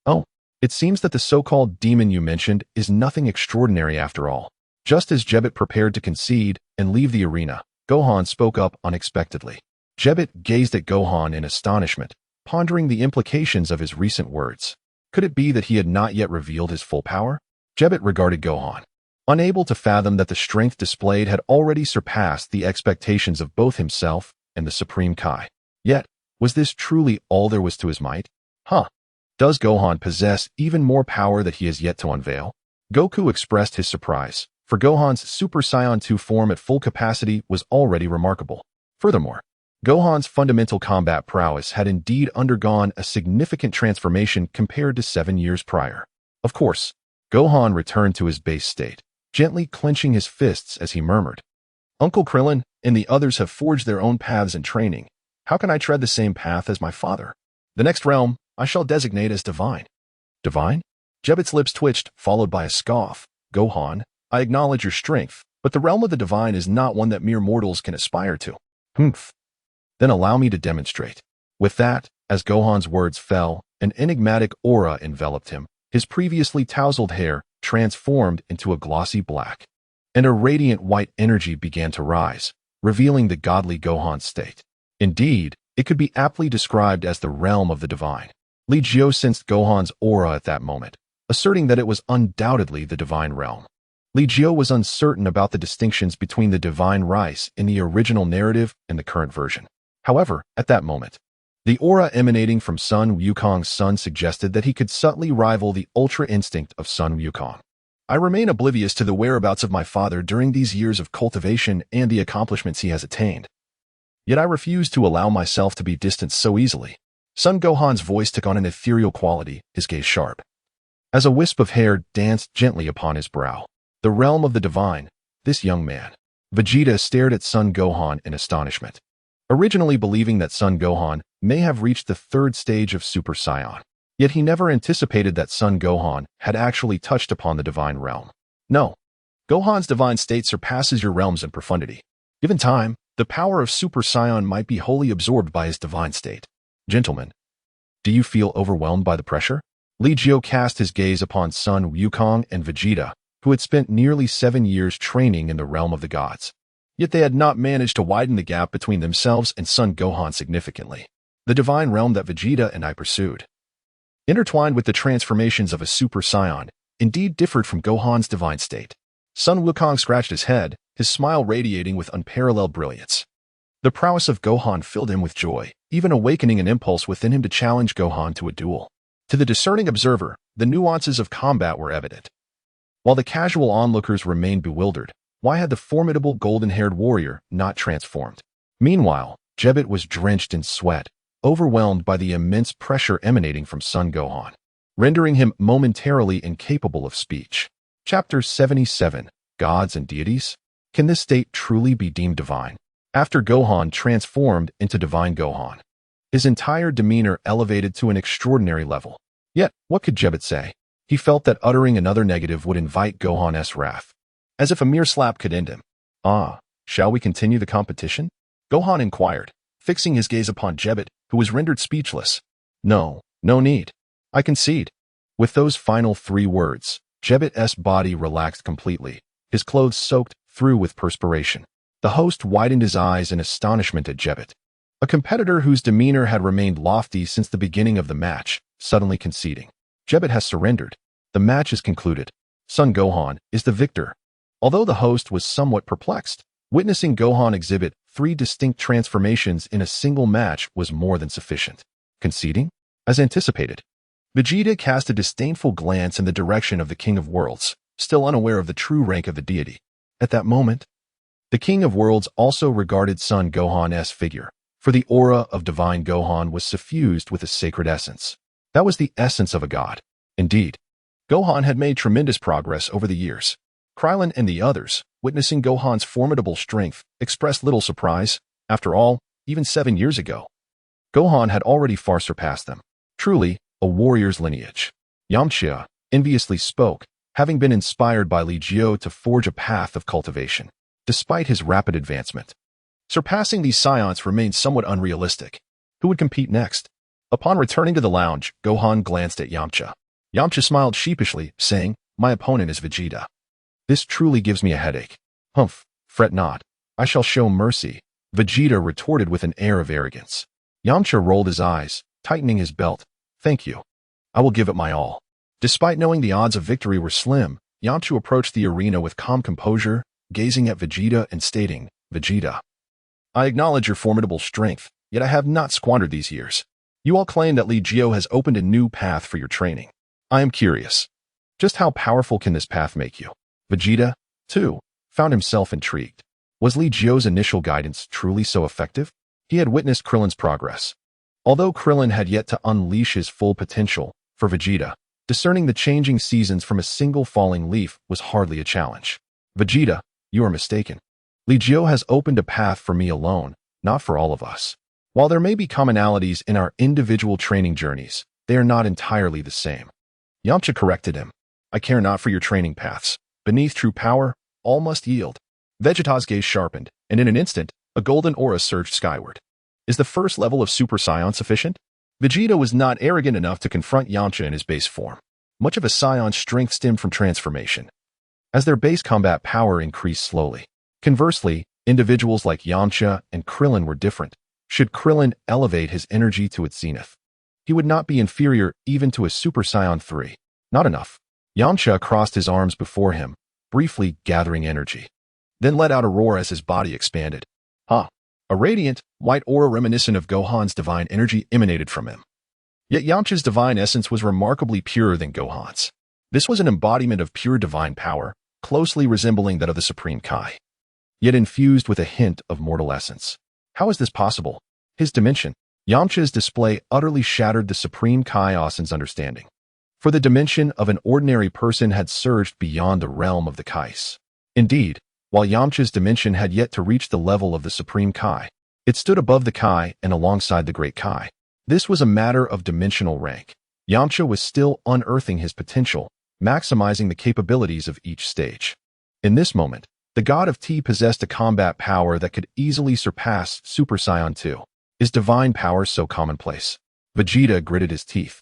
Oh, it seems that the so-called demon you mentioned is nothing extraordinary after all. Just as Jebbet prepared to concede and leave the arena, Gohan spoke up unexpectedly. Jebbet gazed at Gohan in astonishment, pondering the implications of his recent words. Could it be that he had not yet revealed his full power? Jebbet regarded Gohan, unable to fathom that the strength displayed had already surpassed the expectations of both himself and the Supreme Kai. Yet, was this truly all there was to his might? Does Gohan possess even more power that he has yet to unveil? Goku expressed his surprise, for Gohan's Super Saiyan 2 form at full capacity was already remarkable. Furthermore, Gohan's fundamental combat prowess had indeed undergone a significant transformation compared to 7 years prior. Of course, Gohan returned to his base state, gently clenching his fists as he murmured, Uncle Krillin and the others have forged their own paths in training. How can I tread the same path as my father? The next realm I shall designate as divine. Divine? Jebbet's lips twitched, followed by a scoff. Gohan, I acknowledge your strength, but the realm of the divine is not one that mere mortals can aspire to. Then allow me to demonstrate. With that, as Gohan's words fell, an enigmatic aura enveloped him. His previously tousled hair transformed into a glossy black, and a radiant white energy began to rise, revealing the godly Gohan's state. Indeed, it could be aptly described as the realm of the divine. Li Jiu sensed Gohan's aura at that moment, asserting that it was undoubtedly the divine realm. Li Jiu was uncertain about the distinctions between the divine rice in the original narrative and the current version. However, at that moment, the aura emanating from Sun Wukong's son suggested that he could subtly rival the ultra instinct of Sun Wukong. I remain oblivious to the whereabouts of my father during these years of cultivation and the accomplishments he has attained. Yet I refuse to allow myself to be distanced so easily. Son Gohan's voice took on an ethereal quality, his gaze sharp, as a wisp of hair danced gently upon his brow. The realm of the divine, this young man. Vegeta stared at Son Gohan in astonishment, originally believing that Son Gohan may have reached the third stage of Super Saiyan. Yet he never anticipated that Son Gohan had actually touched upon the divine realm. No, Gohan's divine state surpasses your realms in profundity. Given time, the power of Super Saiyan might be wholly absorbed by his divine state. Gentlemen, do you feel overwhelmed by the pressure? Li Jiu cast his gaze upon Sun Wukong and Vegeta, who had spent nearly 7 years training in the realm of the gods. Yet they had not managed to widen the gap between themselves and Son Gohan significantly. The divine realm that Vegeta and I pursued, intertwined with the transformations of a Super Saiyan, indeed differed from Gohan's divine state. Sun Wukong scratched his head, his smile radiating with unparalleled brilliance. The prowess of Gohan filled him with joy, even awakening an impulse within him to challenge Gohan to a duel. To the discerning observer, the nuances of combat were evident. While the casual onlookers remained bewildered, why had the formidable golden-haired warrior not transformed? Meanwhile, Jebet was drenched in sweat, overwhelmed by the immense pressure emanating from Son Gohan, rendering him momentarily incapable of speech. Chapter 77, Gods and Deities? Can this state truly be deemed divine? After Gohan transformed into Divine Gohan, his entire demeanor elevated to an extraordinary level. Yet, what could Jebet say? He felt that uttering another negative would invite Gohan's wrath, as if a mere slap could end him. Shall we continue the competition? Gohan inquired, fixing his gaze upon Jebet, who was rendered speechless. No need. I concede. With those final 3 words, Jebet's body relaxed completely, his clothes soaked through with perspiration. The host widened his eyes in astonishment at Jebet, a competitor whose demeanor had remained lofty since the beginning of the match, suddenly conceding. Jebet has surrendered. The match is concluded. Son Gohan is the victor. Although the host was somewhat perplexed, witnessing Gohan exhibit 3 distinct transformations in a single match was more than sufficient. Conceding? As anticipated. Vegeta cast a disdainful glance in the direction of the King of Worlds, still unaware of the true rank of the deity. At that moment, the King of Worlds also regarded Son Gohan's figure, for the aura of divine Gohan was suffused with a sacred essence. That was the essence of a god. Indeed, Gohan had made tremendous progress over the years. Krillin and the others, witnessing Gohan's formidable strength, expressed little surprise. After all, even 7 years ago, Gohan had already far surpassed them. Truly, a warrior's lineage. Yamcha enviously spoke, having been inspired by Li Jiu to forge a path of cultivation. Despite his rapid advancement, surpassing these Saiyans remained somewhat unrealistic. Who would compete next? Upon returning to the lounge, Gohan glanced at Yamcha. Yamcha smiled sheepishly, saying, "My opponent is Vegeta. This truly gives me a headache." "Humph, fret not. I shall show mercy," Vegeta retorted with an air of arrogance. Yamcha rolled his eyes, tightening his belt. "Thank you. I will give it my all." Despite knowing the odds of victory were slim, Yamcha approached the arena with calm composure, gazing at Vegeta and stating, "Vegeta, I acknowledge your formidable strength, yet I have not squandered these years. You all claim that Li Jiu has opened a new path for your training. I am curious. Just how powerful can this path make you?" Vegeta, too, found himself intrigued. Was Li Jiu's initial guidance truly so effective? He had witnessed Krillin's progress. Although Krillin had yet to unleash his full potential, for Vegeta, discerning the changing seasons from a single falling leaf was hardly a challenge. "Vegeta, you are mistaken. Li Jiu has opened a path for me alone, not for all of us. While there may be commonalities in our individual training journeys, they are not entirely the same." Yamcha corrected him. "I care not for your training paths. Beneath true power, all must yield." Vegeta's gaze sharpened, and in an instant, a golden aura surged skyward. Is the first level of Super Saiyan sufficient? Vegeta was not arrogant enough to confront Yamcha in his base form. Much of a Saiyon's strength stemmed from transformation, as their base combat power increased slowly. Conversely, individuals like Yamcha and Krillin were different. Should Krillin elevate his energy to its zenith, he would not be inferior even to a Super Saiyan 3. Not enough. Yamcha crossed his arms before him, briefly gathering energy, then let out a roar as his body expanded. A radiant, white aura reminiscent of Gohan's divine energy emanated from him. Yet Yamcha's divine essence was remarkably purer than Gohan's. This was an embodiment of pure divine power, closely resembling that of the Supreme Kai, yet infused with a hint of mortal essence. How is this possible? His dimension. Yamcha's display utterly shattered the Supreme Kai Asen's understanding. For the dimension of an ordinary person had surged beyond the realm of the Kais. Indeed, while Yamcha's dimension had yet to reach the level of the Supreme Kai, it stood above the Kai and alongside the Great Kai. This was a matter of dimensional rank. Yamcha was still unearthing his potential, maximizing the capabilities of each stage. In this moment, the god of Tea possessed a combat power that could easily surpass Super Saiyan 2. Is divine power so commonplace? Vegeta gritted his teeth.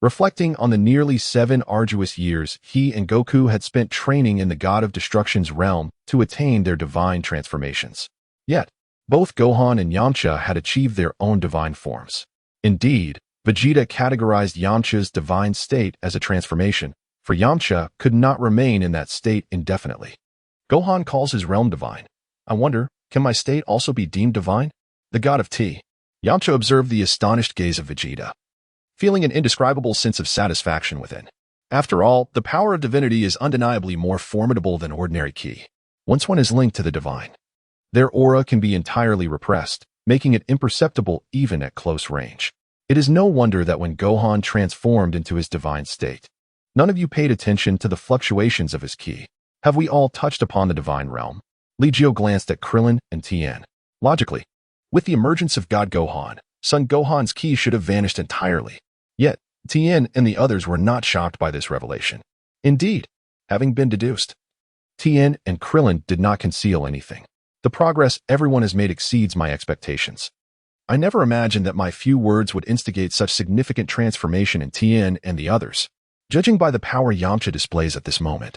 Reflecting on the nearly 7 arduous years he and Goku had spent training in the God of Destruction's realm to attain their divine transformations. Yet, both Gohan and Yamcha had achieved their own divine forms. Indeed, Vegeta categorized Yamcha's divine state as a transformation, for Yamcha could not remain in that state indefinitely. Gohan calls his realm divine. I wonder, can my state also be deemed divine? The god of Tea. Yamcha observed the astonished gaze of Vegeta, feeling an indescribable sense of satisfaction within. After all, the power of divinity is undeniably more formidable than ordinary ki. Once one is linked to the divine, their aura can be entirely repressed, making it imperceptible even at close range. It is no wonder that when Gohan transformed into his divine state, none of you paid attention to the fluctuations of his ki. Have we all touched upon the divine realm? Li Jiu glanced at Krillin and Tien. Logically, with the emergence of God Gohan, Son Gohan's ki should have vanished entirely. Yet, Tien and the others were not shocked by this revelation. Indeed, having been deduced, Tien and Krillin did not conceal anything. The progress everyone has made exceeds my expectations. I never imagined that my few words would instigate such significant transformation in Tien and the others. Judging by the power Yamcha displays at this moment,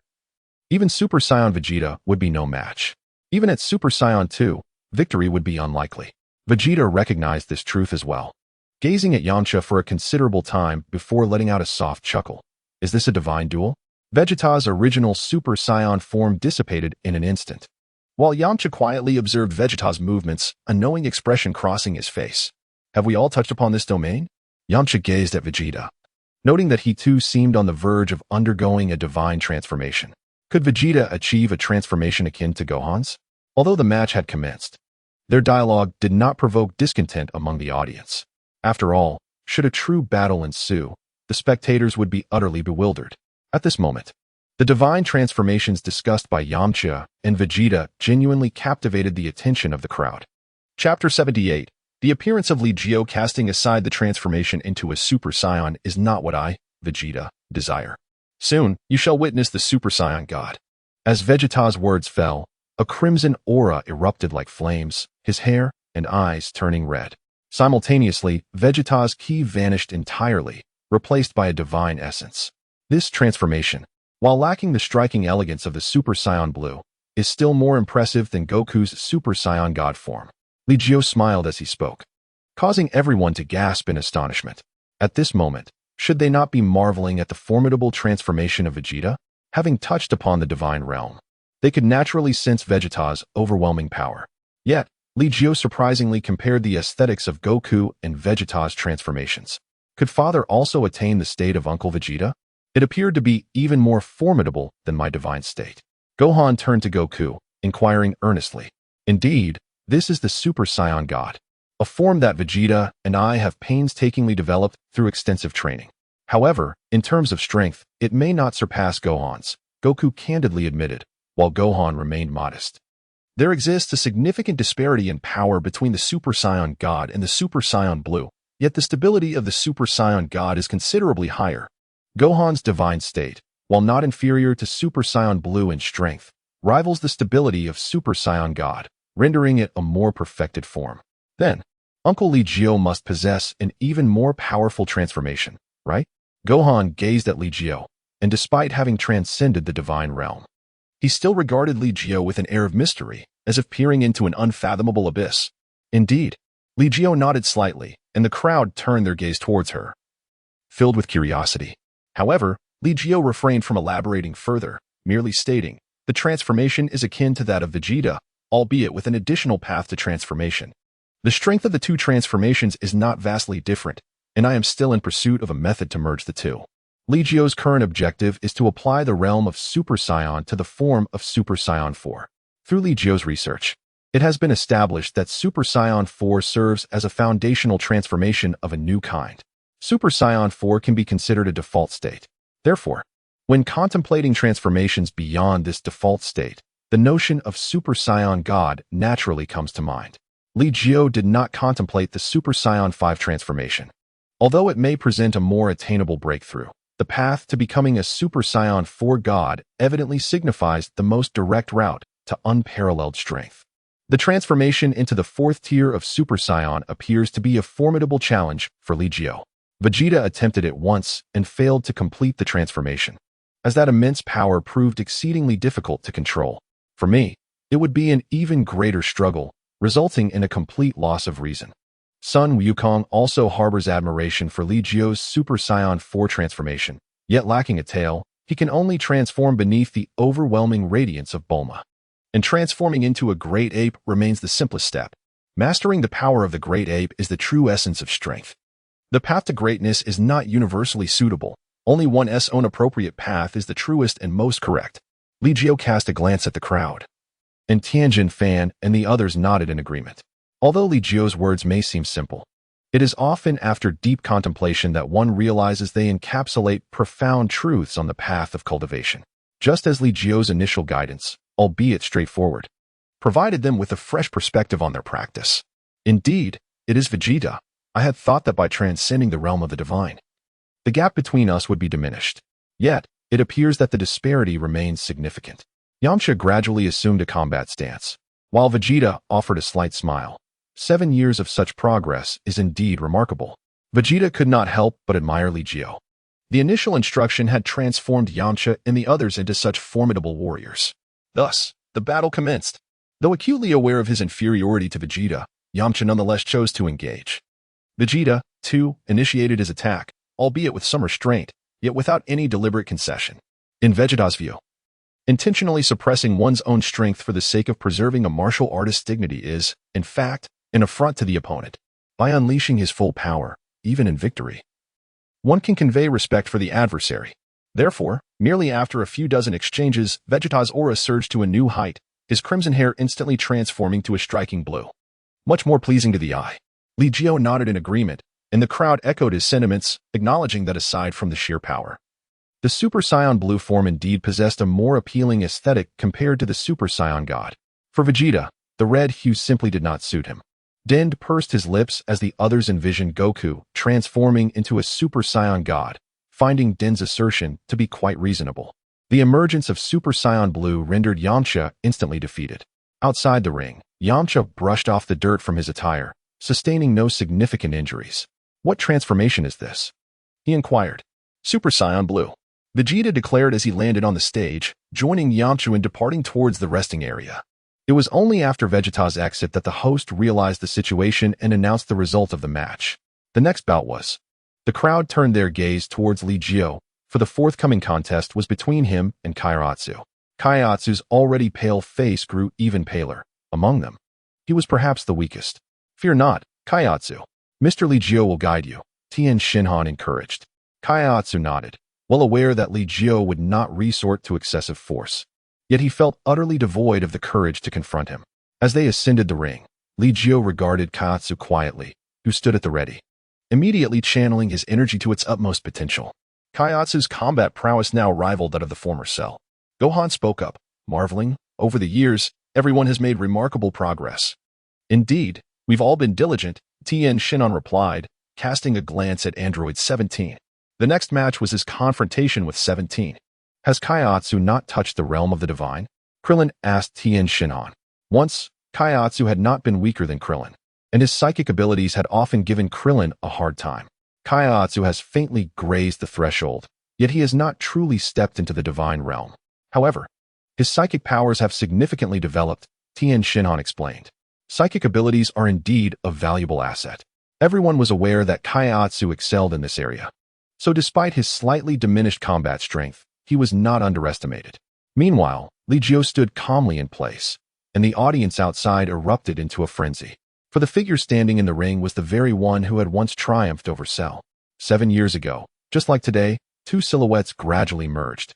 even Super Saiyan Vegeta would be no match. Even at Super Saiyan 2, victory would be unlikely. Vegeta recognized this truth as well, gazing at Yamcha for a considerable time before letting out a soft chuckle. Is this a divine duel? Vegeta's original Super Saiyan form dissipated in an instant. While Yamcha quietly observed Vegeta's movements, a knowing expression crossing his face. Have we all touched upon this domain? Yamcha gazed at Vegeta, noting that he too seemed on the verge of undergoing a divine transformation. Could Vegeta achieve a transformation akin to Gohan's? Although the match had commenced, their dialogue did not provoke discontent among the audience. After all, should a true battle ensue, the spectators would be utterly bewildered. At this moment, the divine transformations discussed by Yamcha and Vegeta genuinely captivated the attention of the crowd. Chapter 78. The appearance of Li Jiu casting aside the transformation into a Super Saiyan is not what I, Vegeta, desire. Soon, you shall witness the Super Saiyan God. As Vegeta's words fell, a crimson aura erupted like flames, his hair and eyes turning red. Simultaneously, Vegeta's ki vanished entirely, replaced by a divine essence. This transformation, while lacking the striking elegance of the Super Saiyan Blue, is still more impressive than Goku's Super Saiyan God form. Li Jiu smiled as he spoke, causing everyone to gasp in astonishment. At this moment, should they not be marveling at the formidable transformation of Vegeta? Having touched upon the divine realm, they could naturally sense Vegeta's overwhelming power. Yet, Li Jiu surprisingly compared the aesthetics of Goku and Vegeta's transformations. Could Father also attain the state of Uncle Vegeta? It appeared to be even more formidable than my divine state. Gohan turned to Goku, inquiring earnestly. Indeed, this is the Super Saiyan God, a form that Vegeta and I have painstakingly developed through extensive training. However, in terms of strength, it may not surpass Gohan's, Goku candidly admitted, while Gohan remained modest. There exists a significant disparity in power between the Super Saiyan God and the Super Saiyan Blue, yet the stability of the Super Saiyan God is considerably higher. Gohan's divine state, while not inferior to Super Saiyan Blue in strength, rivals the stability of Super Saiyan God, rendering it a more perfected form. Then, Uncle Li Jiu must possess an even more powerful transformation, right? Gohan gazed at Li Jiu, and despite having transcended the divine realm, he still regarded Li Jiu with an air of mystery, as if peering into an unfathomable abyss. Indeed, Li Jiu nodded slightly, and the crowd turned their gaze towards her, filled with curiosity. However, Li Jiu refrained from elaborating further, merely stating, the transformation is akin to that of Vegeta, albeit with an additional path to transformation. The strength of the two transformations is not vastly different, and I am still in pursuit of a method to merge the two. Li Jiu's current objective is to apply the realm of Super Saiyan to the form of Super Saiyan 4. Through Li Jiu's research, it has been established that Super Saiyan 4 serves as a foundational transformation of a new kind. Super Saiyan 4 can be considered a default state. Therefore, when contemplating transformations beyond this default state, the notion of Super Saiyan God naturally comes to mind. Li Jiu did not contemplate the Super Saiyan 5 transformation. Although it may present a more attainable breakthrough, the path to becoming a Super Saiyan 4 God evidently signifies the most direct route to unparalleled strength. The transformation into the fourth tier of Super Saiyan appears to be a formidable challenge for Li Jiu. Vegeta attempted it once and failed to complete the transformation, as that immense power proved exceedingly difficult to control. For me, it would be an even greater struggle, resulting in a complete loss of reason. Sun Wukong also harbors admiration for Li Jiu's Super Saiyan 4 transformation, yet lacking a tail, he can only transform beneath the overwhelming radiance of Bulma. And transforming into a great ape remains the simplest step. Mastering the power of the great ape is the true essence of strength. The path to greatness is not universally suitable. Only one's own appropriate path is the truest and most correct. Li Jiu cast a glance at the crowd, and Tianjin Fan and the others nodded in agreement. Although Li Jiu's words may seem simple, it is often after deep contemplation that one realizes they encapsulate profound truths on the path of cultivation. Just as Li Jiu's initial guidance, albeit straightforward, provided them with a fresh perspective on their practice. Indeed, it is Vegeta. I had thought that by transcending the realm of the divine, the gap between us would be diminished. Yet, it appears that the disparity remains significant. Yamcha gradually assumed a combat stance, while Vegeta offered a slight smile. 7 years of such progress is indeed remarkable. Vegeta could not help but admire Li Jiu. The initial instruction had transformed Yamcha and the others into such formidable warriors. Thus, the battle commenced. Though acutely aware of his inferiority to Vegeta, Yamcha nonetheless chose to engage. Vegeta, too, initiated his attack, albeit with some restraint, yet without any deliberate concession. In Vegeta's view, intentionally suppressing one's own strength for the sake of preserving a martial artist's dignity is, in fact, an affront to the opponent. By unleashing his full power, even in victory, one can convey respect for the adversary. Therefore, merely after a few dozen exchanges, Vegeta's aura surged to a new height, his crimson hair instantly transforming to a striking blue, much more pleasing to the eye. Li Jiu nodded in agreement, and the crowd echoed his sentiments, acknowledging that aside from the sheer power, the Super Saiyan blue form indeed possessed a more appealing aesthetic compared to the Super Saiyan God. For Vegeta, the red hue simply did not suit him. Dend pursed his lips as the others envisioned Goku transforming into a Super Saiyan God, finding Den's assertion to be quite reasonable. The emergence of Super Saiyan Blue rendered Yamcha instantly defeated. Outside the ring, Yamcha brushed off the dirt from his attire, sustaining no significant injuries. "What transformation is this?" he inquired. "Super Saiyan Blue," Vegeta declared as he landed on the stage, joining Yamcha in departing towards the resting area. It was only after Vegeta's exit that the host realized the situation and announced the result of the match. The next bout was. The crowd turned their gaze towards Li Jiu, for the forthcoming contest was between him and Kairatsu. Kairatsu's already pale face grew even paler. Among them, he was perhaps the weakest. "Fear not, Kairatsu. Mr. Li Jiu will guide you," Tien Shinhan encouraged. Kairatsu nodded, well aware that Li Jiu would not resort to excessive force. Yet he felt utterly devoid of the courage to confront him. As they ascended the ring, Li Jiu regarded Kairatsu quietly, who stood at the ready, immediately channeling his energy to its utmost potential. Kairatsu's combat prowess now rivaled that of the former Cell. Gohan spoke up, marveling, "Over the years, everyone has made remarkable progress." "Indeed, we've all been diligent," Tien Shinhan replied, casting a glance at Android 17. The next match was his confrontation with 17. "Has Kairatsu not touched the realm of the divine?" Krillin asked Tien Shinhan. Once, Kairatsu had not been weaker than Krillin, and his psychic abilities had often given Krillin a hard time. Kairatsu has faintly grazed the threshold, yet he has not truly stepped into the divine realm. However, his psychic powers have significantly developed, Tien Shinhan explained. Psychic abilities are indeed a valuable asset. Everyone was aware that Kairatsu excelled in this area. So despite his slightly diminished combat strength, he was not underestimated. Meanwhile, Li Jiu stood calmly in place, and the audience outside erupted into a frenzy. For the figure standing in the ring was the very one who had once triumphed over Cell. 7 years ago, just like today, two silhouettes gradually merged.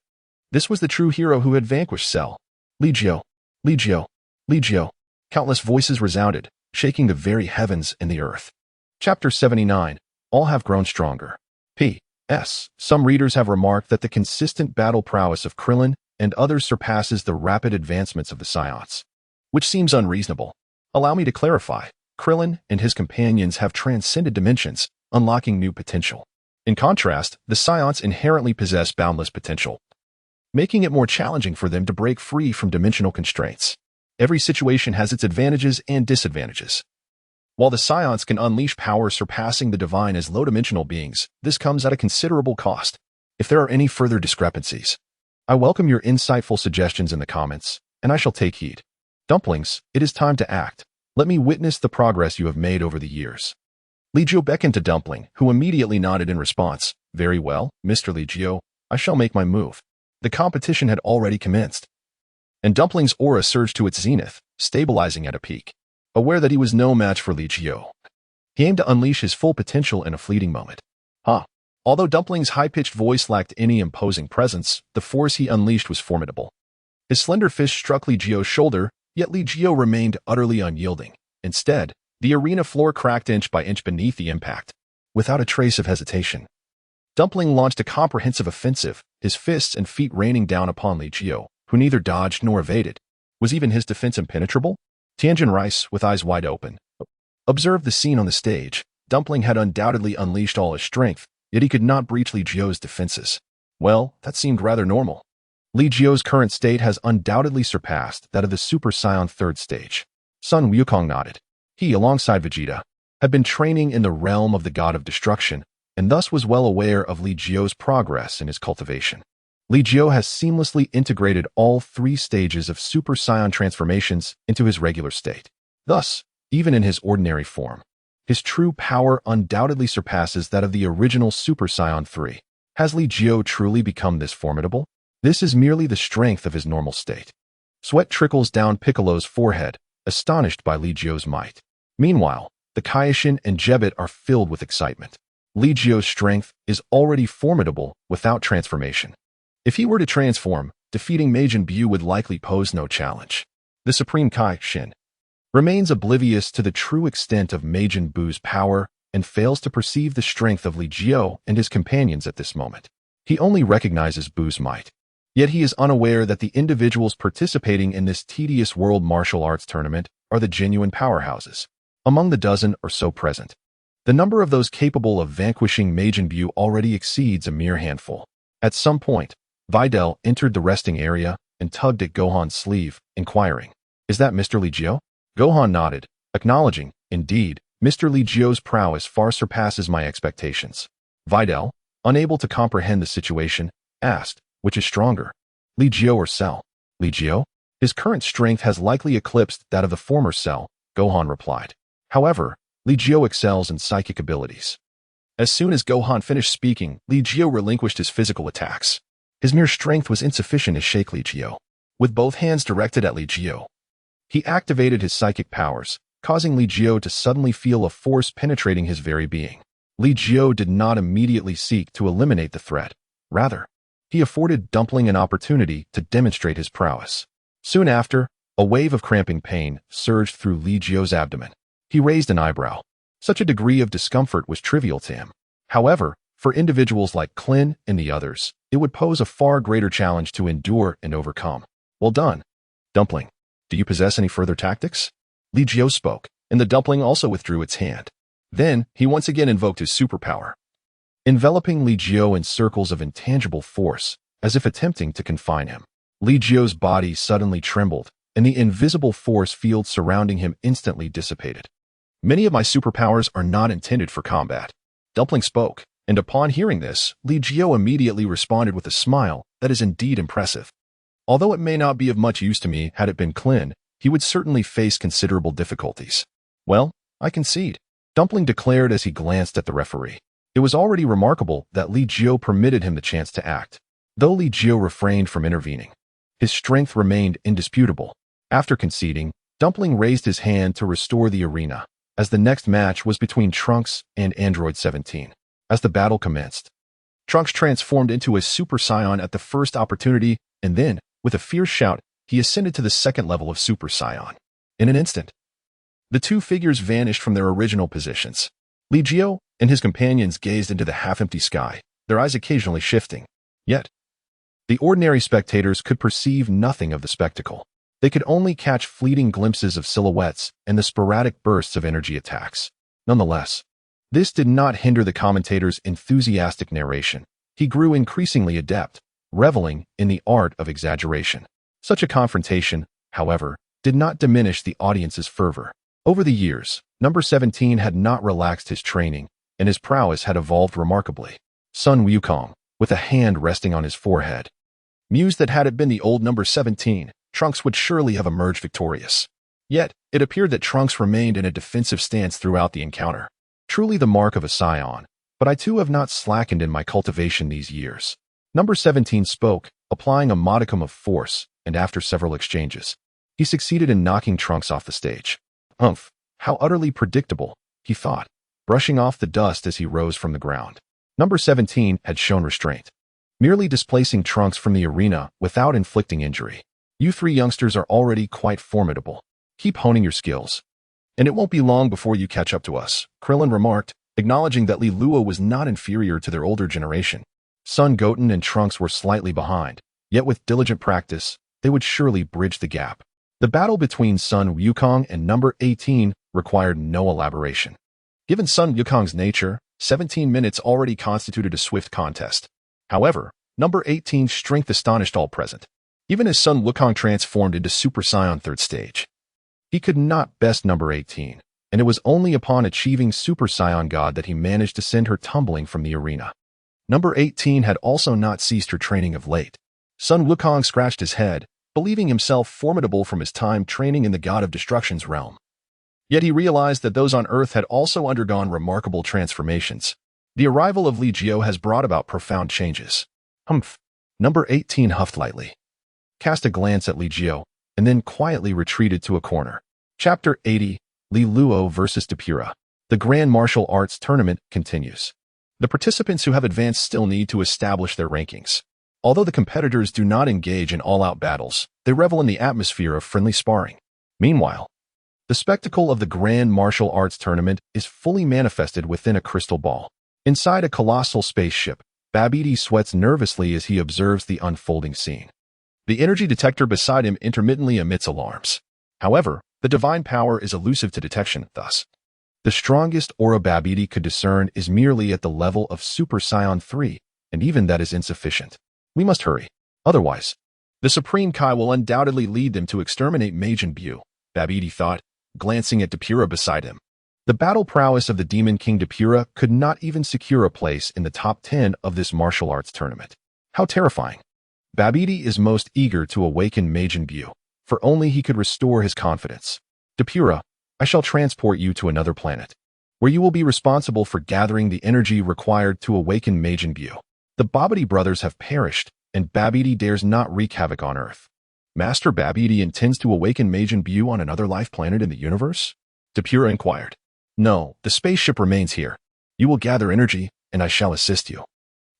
This was the true hero who had vanquished Cell. Li Jiu, Li Jiu, Li Jiu. Countless voices resounded, shaking the very heavens and the earth. Chapter 79. All have grown stronger. P.S. Some readers have remarked that the consistent battle prowess of Krillin and others surpasses the rapid advancements of the Saiyans, which seems unreasonable. Allow me to clarify. Krillin and his companions have transcended dimensions, unlocking new potential. In contrast, the Saiyans inherently possess boundless potential, making it more challenging for them to break free from dimensional constraints. Every situation has its advantages and disadvantages. While the Saiyans can unleash power surpassing the divine as low-dimensional beings, this comes at a considerable cost. If there are any further discrepancies, I welcome your insightful suggestions in the comments, and I shall take heed. Dumplings, it is time to act. Let me witness the progress you have made over the years. Li Jiu beckoned to Dumpling, who immediately nodded in response. Very well, Mr. Li Jiu, I shall make my move. The competition had already commenced, and Dumpling's aura surged to its zenith, stabilizing at a peak. Aware that he was no match for Li Jiu, he aimed to unleash his full potential in a fleeting moment. Although Dumpling's high-pitched voice lacked any imposing presence, the force he unleashed was formidable. His slender fist struck Li Jiu's shoulder, yet Li Jiu remained utterly unyielding. Instead, the arena floor cracked inch by inch beneath the impact. Without a trace of hesitation, Dumpling launched a comprehensive offensive, his fists and feet raining down upon Li Jiu, who neither dodged nor evaded. Was even his defense impenetrable? Tianjin Rice, with eyes wide open, observed the scene on the stage. Dumpling had undoubtedly unleashed all his strength, yet he could not breach Li Jiu's defenses. Well, that seemed rather normal. Li Jiu's current state has undoubtedly surpassed that of the Super Saiyan third stage. Sun Wukong nodded. He, alongside Vegeta, had been training in the realm of the god of destruction, and thus was well aware of Li Jiu's progress in his cultivation. Li Jiu has seamlessly integrated all three stages of Super Saiyan transformations into his regular state. Thus, even in his ordinary form, his true power undoubtedly surpasses that of the original Super Saiyan 3. Has Li Jiu truly become this formidable? This is merely the strength of his normal state. Sweat trickles down Piccolo's forehead, astonished by Li Jiu's might. Meanwhile, the Kaioshin and Jebet are filled with excitement. Li Jiu's strength is already formidable without transformation. If he were to transform, defeating Majin Buu would likely pose no challenge. The Supreme Kaioshin remains oblivious to the true extent of Majin Buu's power and fails to perceive the strength of Li Jiu and his companions at this moment. He only recognizes Buu's might. Yet he is unaware that the individuals participating in this tedious world martial arts tournament are the genuine powerhouses. Among the dozen or so present, the number of those capable of vanquishing Majin Buu already exceeds a mere handful. At some point, Videl entered the resting area and tugged at Gohan's sleeve, inquiring, "Is that Mr. Li Jiu?" Gohan nodded, acknowledging, "Indeed, Mr. Li Jiu's prowess far surpasses my expectations." Videl, unable to comprehend the situation, asked, "Which is stronger, Li Jiu or Cell?" "Li Jiu? His current strength has likely eclipsed that of the former Cell," Gohan replied. "However, Li Jiu excels in psychic abilities." As soon as Gohan finished speaking, Li Jiu relinquished his physical attacks. His mere strength was insufficient to shake Li Jiu. With both hands directed at Li Jiu, he activated his psychic powers, causing Li Jiu to suddenly feel a force penetrating his very being. Li Jiu did not immediately seek to eliminate the threat. Rather, he afforded Dumpling an opportunity to demonstrate his prowess. Soon after, a wave of cramping pain surged through Li Jiu's abdomen. He raised an eyebrow. Such a degree of discomfort was trivial to him. However, for individuals like Klin and the others, it would pose a far greater challenge to endure and overcome. "Well done, Dumpling. Do you possess any further tactics?" Li Jiu spoke, and the Dumpling also withdrew its hand. Then, he once again invoked his superpower, enveloping Li Jiu in circles of intangible force, as if attempting to confine him. Li Jiu's body suddenly trembled, and the invisible force field surrounding him instantly dissipated. "Many of my superpowers are not intended for combat," Dumpling spoke, and upon hearing this, Li Jiu immediately responded with a smile that is indeed impressive. "Although it may not be of much use to me had it been Klin, he would certainly face considerable difficulties." "Well, I concede," Dumpling declared as he glanced at the referee. It was already remarkable that Li Jiu permitted him the chance to act, though Li Jiu refrained from intervening. His strength remained indisputable. After conceding, Dumpling raised his hand to restore the arena, as the next match was between Trunks and Android 17. As the battle commenced, Trunks transformed into a Super Saiyan at the first opportunity, and then, with a fierce shout, he ascended to the second level of Super Saiyan. In an instant, the two figures vanished from their original positions. Li Jiu and his companions gazed into the half-empty sky, their eyes occasionally shifting. Yet, the ordinary spectators could perceive nothing of the spectacle. They could only catch fleeting glimpses of silhouettes and the sporadic bursts of energy attacks. Nonetheless, This did not hinder the commentator's enthusiastic narration. He grew increasingly adept, reveling in the art of exaggeration. Such a confrontation, however, did not diminish the audience's fervor. Over the years, number 17 had not relaxed his training, and his prowess had evolved remarkably. Sun Wukong, with a hand resting on his forehead, mused that had it been the old number 17, Trunks would surely have emerged victorious. Yet, it appeared that Trunks remained in a defensive stance throughout the encounter. Truly the mark of a Scion, but I too have not slackened in my cultivation these years. Number 17 spoke, applying a modicum of force, and after several exchanges, he succeeded in knocking Trunks off the stage. Humph, how utterly predictable, he thought, brushing off the dust as he rose from the ground. Number 17 had shown restraint, merely displacing Trunks from the arena without inflicting injury. You three youngsters are already quite formidable. Keep honing your skills, and it won't be long before you catch up to us, Krillin remarked, acknowledging that Li Luo was not inferior to their older generation. Son Goten and Trunks were slightly behind, yet with diligent practice, they would surely bridge the gap. The battle between Sun Wukong and number 18 required no elaboration. Given Sun Wukong's nature, 17 minutes already constituted a swift contest. However, number 18's strength astonished all present. Even as Sun Wukong transformed into Super Saiyan 3rd stage, he could not best number 18, and it was only upon achieving Super Saiyan God that he managed to send her tumbling from the arena. Number 18 had also not ceased her training of late. Sun Wukong scratched his head, believing himself formidable from his time training in the God of Destruction's realm. Yet he realized that those on Earth had also undergone remarkable transformations. The arrival of Li Jiu has brought about profound changes. Humph. Number 18 huffed lightly, cast a glance at Li Jiu, and then quietly retreated to a corner. Chapter 80, Li Luo vs. Depura. The Grand Martial Arts Tournament continues. The participants who have advanced still need to establish their rankings. Although the competitors do not engage in all-out battles, they revel in the atmosphere of friendly sparring. Meanwhile, the spectacle of the Grand Martial Arts Tournament is fully manifested within a crystal ball. Inside a colossal spaceship, Babidi sweats nervously as he observes the unfolding scene. The energy detector beside him intermittently emits alarms. However, the divine power is elusive to detection, thus. The strongest aura Babidi could discern is merely at the level of Super Saiyan 3, and even that is insufficient. We must hurry. Otherwise, the Supreme Kai will undoubtedly lead them to exterminate Majin Buu, Babidi thought, glancing at Depura beside him. The battle prowess of the Demon King Depura could not even secure a place in the top 10 of this martial arts tournament. How terrifying. Babidi is most eager to awaken Majin Buu, for only he could restore his confidence. Depura, I shall transport you to another planet, where you will be responsible for gathering the energy required to awaken Majin Buu. The Babidi brothers have perished, and Babidi dares not wreak havoc on Earth. Master Babidi intends to awaken Majin Buu on another life planet in the universe? Depura inquired. No, the spaceship remains here. You will gather energy, and I shall assist you.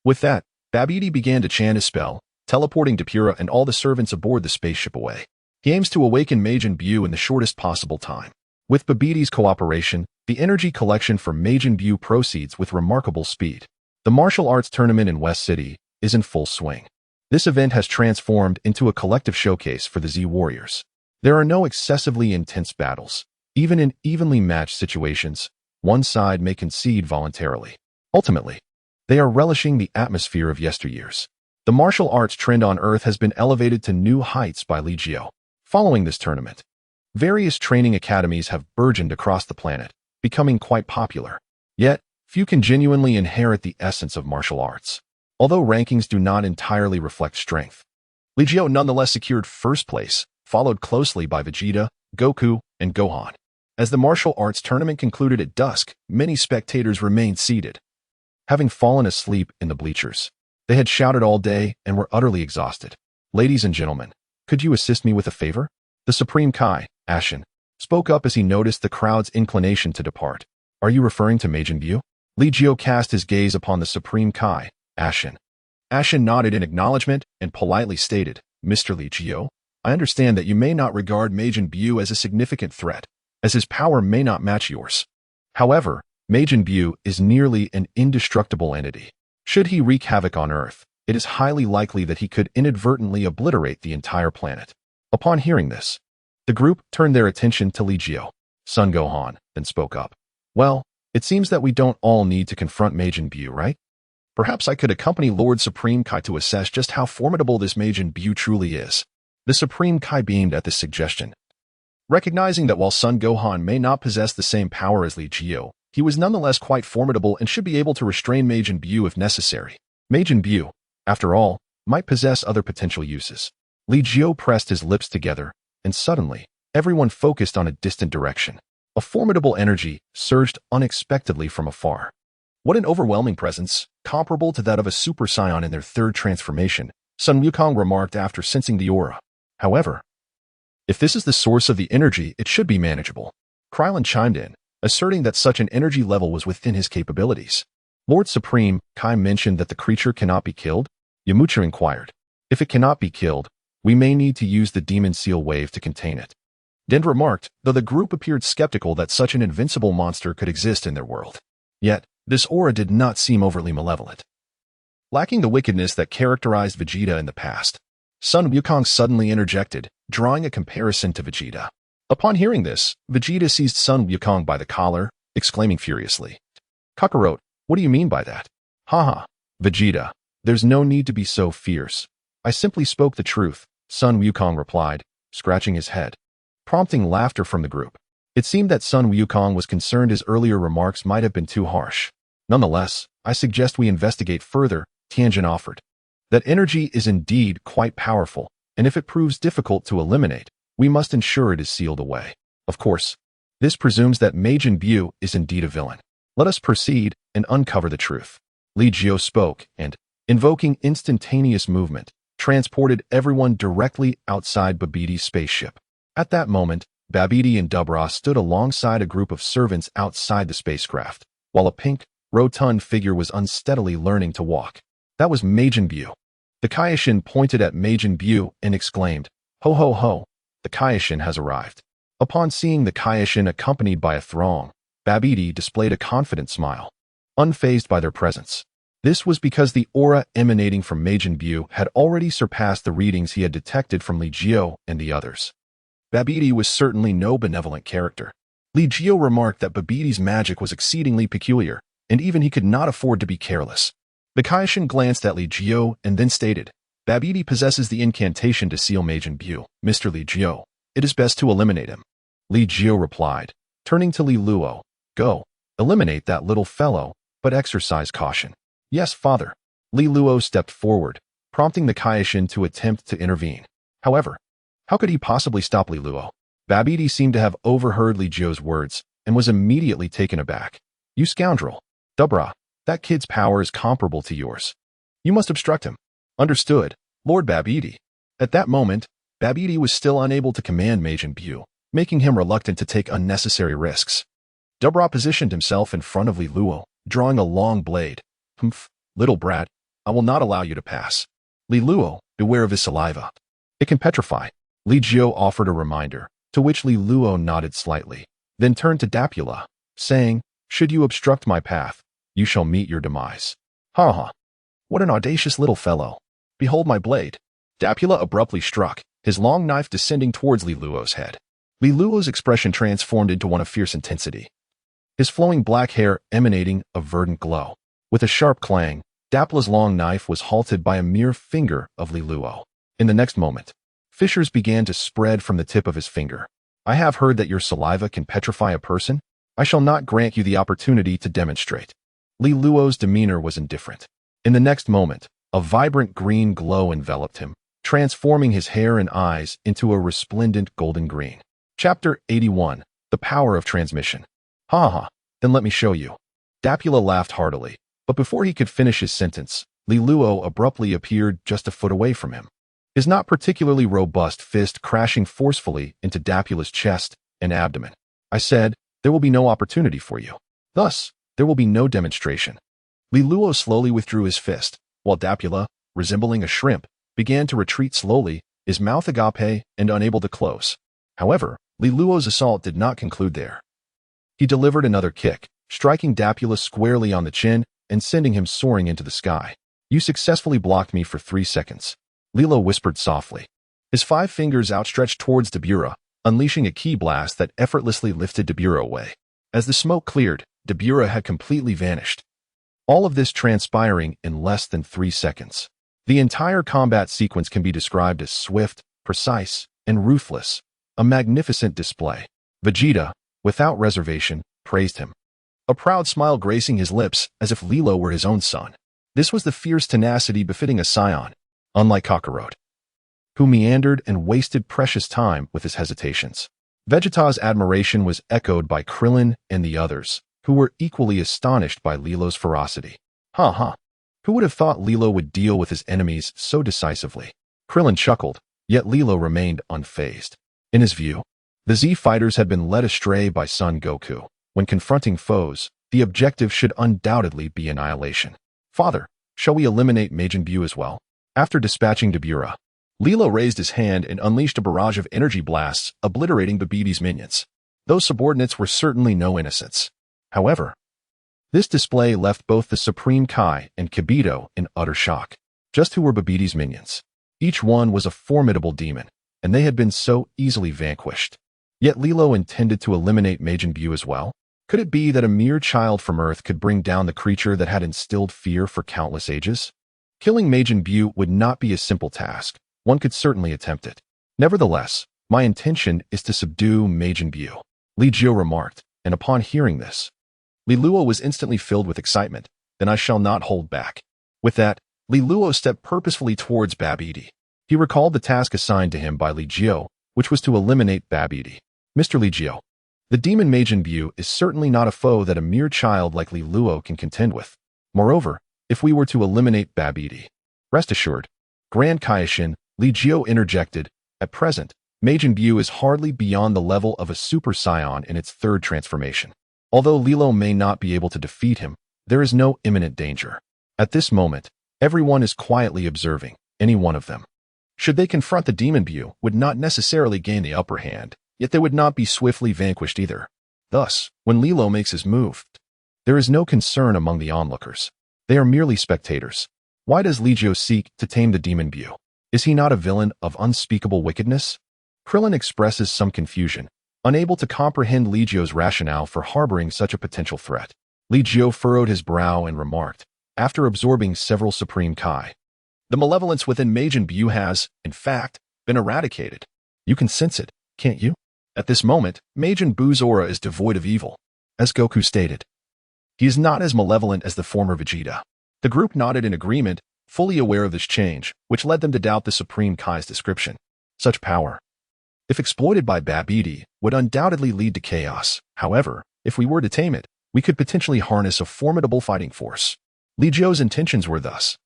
With that, Babidi began to chant his spell, teleporting Depura and all the servants aboard the spaceship away. He aims to awaken Majin Buu in the shortest possible time. With Babidi's cooperation, the energy collection for Majin Buu proceeds with remarkable speed. The martial arts tournament in West City is in full swing. This event has transformed into a collective showcase for the Z Warriors. There are no excessively intense battles. Even in evenly matched situations, one side may concede voluntarily. Ultimately, they are relishing the atmosphere of yesteryears. The martial arts trend on Earth has been elevated to new heights by Li Jiu. Following this tournament, various training academies have burgeoned across the planet, becoming quite popular. Yet, few can genuinely inherit the essence of martial arts. Although rankings do not entirely reflect strength, Li Jiu nonetheless secured first place, followed closely by Vegeta, Goku, and Gohan. As the martial arts tournament concluded at dusk, many spectators remained seated, having fallen asleep in the bleachers. They had shouted all day and were utterly exhausted. Ladies and gentlemen, could you assist me with a favor? The Supreme Kai, Ashen, spoke up as he noticed the crowd's inclination to depart. Are you referring to Majin Buu? Li Jiu cast his gaze upon the Supreme Kai, Ashen. Ashen nodded in acknowledgement and politely stated, Mr. Li Jiu, I understand that you may not regard Majin Buu as a significant threat, as his power may not match yours. However, Majin Buu is nearly an indestructible entity. Should he wreak havoc on Earth, it is highly likely that he could inadvertently obliterate the entire planet. Upon hearing this, the group turned their attention to Li Jiu. Son Gohan then spoke up. Well, It seems that we don't all need to confront Majin Buu, right? Perhaps I could accompany Lord Supreme Kai to assess just how formidable this Majin Buu truly is. The Supreme Kai beamed at this suggestion. Recognizing that while Son Gohan may not possess the same power as Li Jiu, he was nonetheless quite formidable and should be able to restrain Majin Buu if necessary. Majin Buu, after all, might possess other potential uses. Li Jiu pressed his lips together, and suddenly, everyone focused on a distant direction. A formidable energy surged unexpectedly from afar. What an overwhelming presence, comparable to that of a Super Saiyan in their third transformation, Sun Wukong remarked after sensing the aura. However, if this is the source of the energy, it should be manageable. Krillin chimed in, asserting that such an energy level was within his capabilities. Lord Supreme Kai mentioned that the creature cannot be killed? Yamcha inquired. If it cannot be killed, we may need to use the Demon Seal Wave to contain it. Dend remarked, though the group appeared skeptical that such an invincible monster could exist in their world. Yet, this aura did not seem overly malevolent. Lacking the wickedness that characterized Vegeta in the past, Sun Wukong suddenly interjected, drawing a comparison to Vegeta. Upon hearing this, Vegeta seized Sun Wukong by the collar, exclaiming furiously. Kakarot, what do you mean by that? Haha, Vegeta, there's no need to be so fierce. I simply spoke the truth, Sun Wukong replied, scratching his head, prompting laughter from the group. It seemed that Sun Wukong was concerned his earlier remarks might have been too harsh. Nonetheless, I suggest we investigate further, Tianjin offered. That energy is indeed quite powerful, and if it proves difficult to eliminate, we must ensure it is sealed away. Of course, this presumes that Majin Buu is indeed a villain. Let us proceed and uncover the truth. Li Jiu spoke and, invoking instantaneous movement, transported everyone directly outside Babbidi's spaceship. At that moment, Babbidi and Dubra stood alongside a group of servants outside the spacecraft, while a pink, rotund figure was unsteadily learning to walk. That was Majin Buu. The Kaioshin pointed at Majin Buu and exclaimed, Ho ho ho, the Kaioshin has arrived. Upon seeing the Kaioshin accompanied by a throng, Babbidi displayed a confident smile, unfazed by their presence. This was because the aura emanating from Majin Buu had already surpassed the readings he had detected from Li Jiu and the others. Babbidi was certainly no benevolent character. Li Jiu remarked that Babbidi's magic was exceedingly peculiar, and even he could not afford to be careless. The Kaioshin glanced at Li Jiu and then stated, Babbidi possesses the incantation to seal Majin Buu, Mr. Li Jiu. It is best to eliminate him. Li Jiu replied, turning to Li Luo, Go, eliminate that little fellow, but exercise caution. Yes, father. Li Luo stepped forward, prompting the Kaioshin to attempt to intervene. However, how could he possibly stop Li Luo? Babbidi seemed to have overheard Li Jiu's words and was immediately taken aback. You scoundrel. Dubra, that kid's power is comparable to yours. You must obstruct him. Understood, Lord Babbidi. At that moment, Babbidi was still unable to command Majin Buu, making him reluctant to take unnecessary risks. Dubra positioned himself in front of Li Luo, drawing a long blade. Humph, little brat, I will not allow you to pass. Li Luo, beware of his saliva. It can petrify. Li Jiu offered a reminder, to which Li Luo nodded slightly, then turned to Dapula, saying, Should you obstruct my path, you shall meet your demise. Ha ha. What an audacious little fellow. Behold my blade. Dapula abruptly struck, his long knife descending towards Li Luo's head. Li Luo's expression transformed into one of fierce intensity, his flowing black hair emanating a verdant glow. With a sharp clang, Dapula's long knife was halted by a mere finger of Li Luo. In the next moment, fissures began to spread from the tip of his finger. I have heard that your saliva can petrify a person. I shall not grant you the opportunity to demonstrate. Li Luo's demeanor was indifferent. In the next moment, a vibrant green glow enveloped him, transforming his hair and eyes into a resplendent golden green. Chapter 81, The Power of Transmission. Ha ha, then let me show you. Dapula laughed heartily, but before he could finish his sentence, Li Luo abruptly appeared just a foot away from him, his not particularly robust fist crashing forcefully into Dapula's chest and abdomen. I said, there will be no opportunity for you. Thus, there will be no demonstration. Li Luo slowly withdrew his fist, while Dapula, resembling a shrimp, began to retreat slowly, his mouth agape and unable to close. However, Li Luo's assault did not conclude there. He delivered another kick, striking Dapula squarely on the chin and sending him soaring into the sky. You successfully blocked me for 3 seconds. Lilo whispered softly, his 5 fingers outstretched towards Dabura, unleashing a ki blast that effortlessly lifted Dabura away. As the smoke cleared, Beerus had completely vanished. All of this transpiring in less than 3 seconds. The entire combat sequence can be described as swift, precise, and ruthless, a magnificent display. Vegeta, without reservation, praised him, a proud smile gracing his lips as if Lilo were his own son. This was the fierce tenacity befitting a Scion, unlike Kakarot, who meandered and wasted precious time with his hesitations. Vegeta's admiration was echoed by Krillin and the others, who were equally astonished by Lilo's ferocity. Who would have thought Lilo would deal with his enemies so decisively? Krillin chuckled, yet Lilo remained unfazed. In his view, the Z fighters had been led astray by Son Goku. When confronting foes, the objective should undoubtedly be annihilation. Father, shall we eliminate Majin Buu as well? After dispatching Beerus, Lilo raised his hand and unleashed a barrage of energy blasts, obliterating Babbidi's minions. Those subordinates were certainly no innocents. However, this display left both the Supreme Kai and Kibito in utter shock. Just who were Babbidi's minions? Each one was a formidable demon, and they had been so easily vanquished. Yet Lilo intended to eliminate Majin Buu as well? Could it be that a mere child from Earth could bring down the creature that had instilled fear for countless ages? Killing Majin Buu would not be a simple task. One could certainly attempt it. Nevertheless, my intention is to subdue Majin Buu, Li Jiu remarked, and upon hearing this, Li Luo was instantly filled with excitement. Then I shall not hold back. With that, Li Luo stepped purposefully towards Babidi. He recalled the task assigned to him by Li Jiu, which was to eliminate Babidi. Mr. Li Jiu, the demon Majin Buu is certainly not a foe that a mere child like Li Luo can contend with. Moreover, if we were to eliminate Babidi, rest assured, Grand Kaioshin, Li Jiu interjected, at present, Majin Buu is hardly beyond the level of a Super Saiyan in its third transformation. Although Lilo may not be able to defeat him, there is no imminent danger. At this moment, everyone is quietly observing, any one of them. Should they confront the demon Buu, would not necessarily gain the upper hand, yet they would not be swiftly vanquished either. Thus, when Lilo makes his move, there is no concern among the onlookers. They are merely spectators. Why does Li Jiu seek to tame the demon Buu? Is he not a villain of unspeakable wickedness? Krillin expresses some confusion, unable to comprehend Li Jiu's rationale for harboring such a potential threat. Li Jiu furrowed his brow and remarked, after absorbing several Supreme Kai, the malevolence within Majin Buu has, in fact, been eradicated. You can sense it, can't you? At this moment, Majin Buu's aura is devoid of evil. As Goku stated, he is not as malevolent as the former Vegeta. The group nodded in agreement, fully aware of this change, which led them to doubt the Supreme Kai's description. Such power, if exploited by Babidi, would undoubtedly lead to chaos. However, if we were to tame it, we could potentially harness a formidable fighting force. Li Jiu's intentions were thus.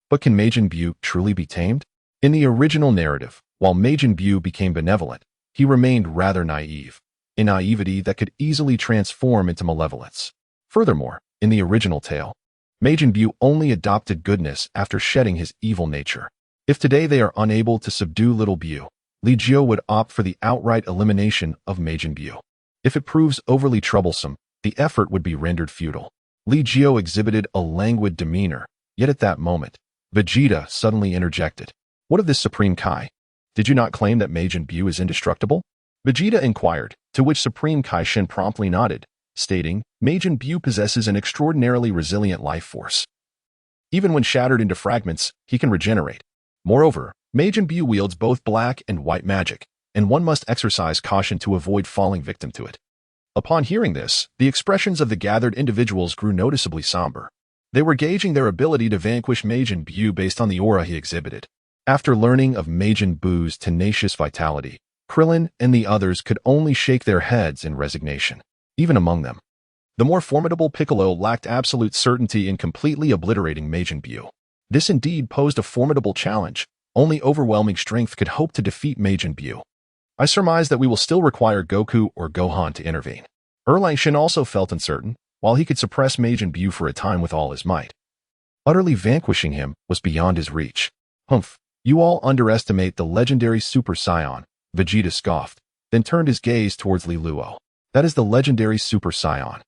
But can Majin Buu truly be tamed? In the original narrative, while Majin Buu became benevolent, he remained rather naive, a naivety that could easily transform into malevolence. Furthermore, in the original tale, Majin Buu only adopted goodness after shedding his evil nature. If today they are unable to subdue little Buu, Li Jiu would opt for the outright elimination of Majin Buu. If it proves overly troublesome, the effort would be rendered futile. Li Jiu exhibited a languid demeanor, yet at that moment, Vegeta suddenly interjected. What of this Supreme Kai? Did you not claim that Majin Buu is indestructible? Vegeta inquired, to which Supreme Kai-Shin promptly nodded, stating, Majin Buu possesses an extraordinarily resilient life force. Even when shattered into fragments, he can regenerate. Moreover, Majin Buu wields both black and white magic, and one must exercise caution to avoid falling victim to it. Upon hearing this, the expressions of the gathered individuals grew noticeably somber. They were gauging their ability to vanquish Majin Buu based on the aura he exhibited. After learning of Majin Buu's tenacious vitality, Krillin and the others could only shake their heads in resignation. Even among them, the more formidable Piccolo lacked absolute certainty in completely obliterating Majin Buu. This indeed posed a formidable challenge. Only overwhelming strength could hope to defeat Majin Buu. I surmise that we will still require Goku or Gohan to intervene. Erlang Shin also felt uncertain, while he could suppress Majin Buu for a time with all his might. Utterly vanquishing him was beyond his reach. Humph, you all underestimate the legendary Super Saiyan, Vegeta scoffed, then turned his gaze towards Li Luo. That is the legendary Super Saiyan,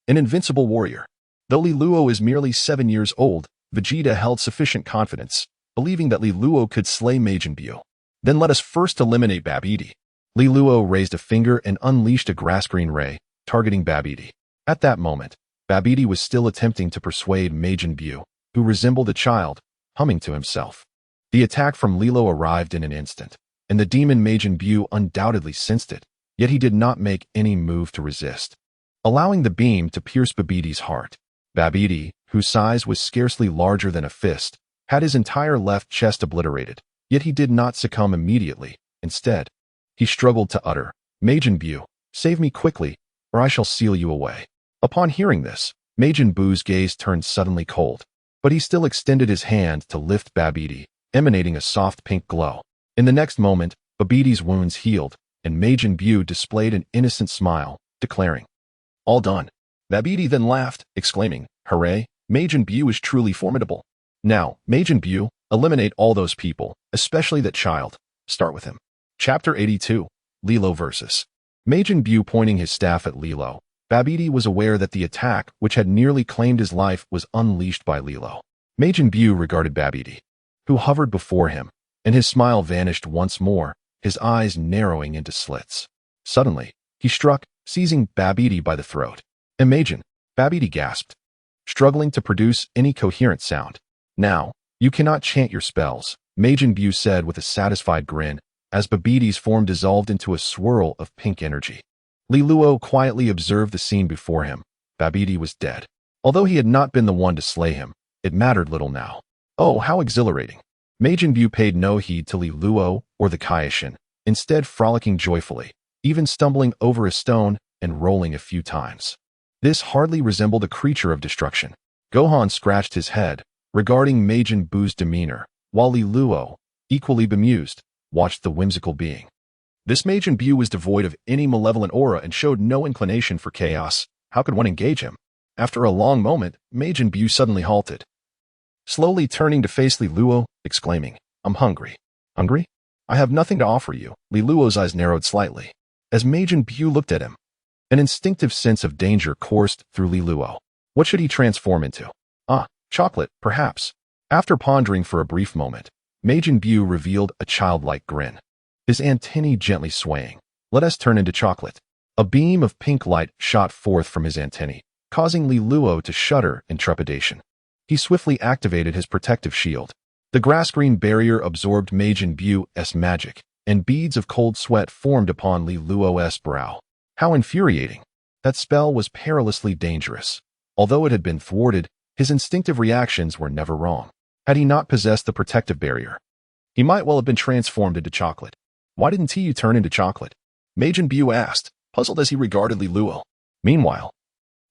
an invincible warrior. Though Li Luo is merely 7 years old, Vegeta held sufficient confidence, believing that Li Luo could slay Majin Buu. Then let us first eliminate Babidi. Li Luo raised a finger and unleashed a grass-green ray, targeting Babidi. At that moment, Babidi was still attempting to persuade Majin Buu, who resembled a child, humming to himself. The attack from Lilo arrived in an instant, and the demon Majin Buu undoubtedly sensed it, yet he did not make any move to resist, allowing the beam to pierce Babidi's heart. Babidi, whose size was scarcely larger than a fist, had his entire left chest obliterated, yet he did not succumb immediately. Instead, he struggled to utter, "Majin Buu, save me quickly, or I shall seal you away." Upon hearing this, Majin Buu's gaze turned suddenly cold, but he still extended his hand to lift Babidi, emanating a soft pink glow. In the next moment, Babidi's wounds healed, and Majin Buu displayed an innocent smile, declaring, "All done." Babidi then laughed, exclaiming, "Hooray, Majin Buu is truly formidable. Now, Majin Buu, eliminate all those people, especially that child. Start with him." Chapter 82, Lilo vs. Majin Buu pointing his staff at Lilo. Babidi was aware that the attack, which had nearly claimed his life, was unleashed by Lilo. Majin Buu regarded Babidi, who hovered before him, and his smile vanished once more, his eyes narrowing into slits. Suddenly, he struck, seizing Babidi by the throat. "Imagine," Babidi gasped, struggling to produce any coherent sound. "Now, you cannot chant your spells," Majin Buu said with a satisfied grin, as Babidi's form dissolved into a swirl of pink energy. Li Luo quietly observed the scene before him. Babidi was dead. Although he had not been the one to slay him, it mattered little now. Oh, how exhilarating. Majin Buu paid no heed to Li Luo or the Kaioshin, instead frolicking joyfully, even stumbling over a stone and rolling a few times. This hardly resembled a creature of destruction. Gohan scratched his head, regarding Majin Buu's demeanor, while Li Luo, equally bemused, watched the whimsical being. This Majin Buu was devoid of any malevolent aura and showed no inclination for chaos. How could one engage him? After a long moment, Majin Buu suddenly halted, slowly turning to face Li Luo, exclaiming, "I'm hungry." "Hungry? I have nothing to offer you." Li Luo's eyes narrowed slightly, as Majin Buu looked at him. An instinctive sense of danger coursed through Li Luo. What should he transform into? Chocolate, perhaps. After pondering for a brief moment, Majin Buu revealed a childlike grin, his antennae gently swaying. "Let us turn into chocolate." A beam of pink light shot forth from his antennae, causing Li Luo to shudder in trepidation. He swiftly activated his protective shield. The grass-green barrier absorbed Majin Buu's magic, and beads of cold sweat formed upon Li Luo's brow. How infuriating! That spell was perilously dangerous. Although it had been thwarted, his instinctive reactions were never wrong. Had he not possessed the protective barrier, he might well have been transformed into chocolate. "Why didn't you turn into chocolate?" Majin Buu asked, puzzled as he regarded Li Luo. Meanwhile,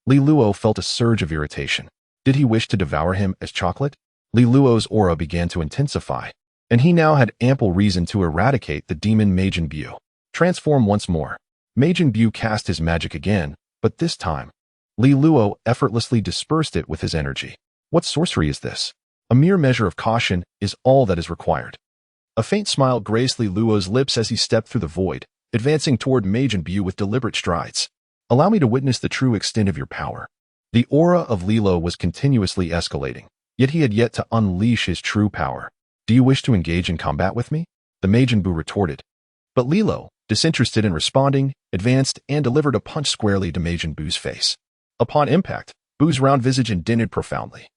Li Luo felt a surge of irritation. Did he wish to devour him as chocolate? Li Luo's aura began to intensify, and he now had ample reason to eradicate the demon Majin Buu. Transform once more. Majin Buu cast his magic again, but this time, Li Luo effortlessly dispersed it with his energy. What sorcery is this? A mere measure of caution is all that is required. A faint smile graced Li Luo's lips as he stepped through the void, advancing toward Majin Buu with deliberate strides. "Allow me to witness the true extent of your power." The aura of Lilo was continuously escalating, yet he had yet to unleash his true power. "Do you wish to engage in combat with me?" the Majin Buu retorted. But Lilo, disinterested in responding, advanced and delivered a punch squarely to Majin Buu's face. Upon impact, Buu's round visage indented profoundly,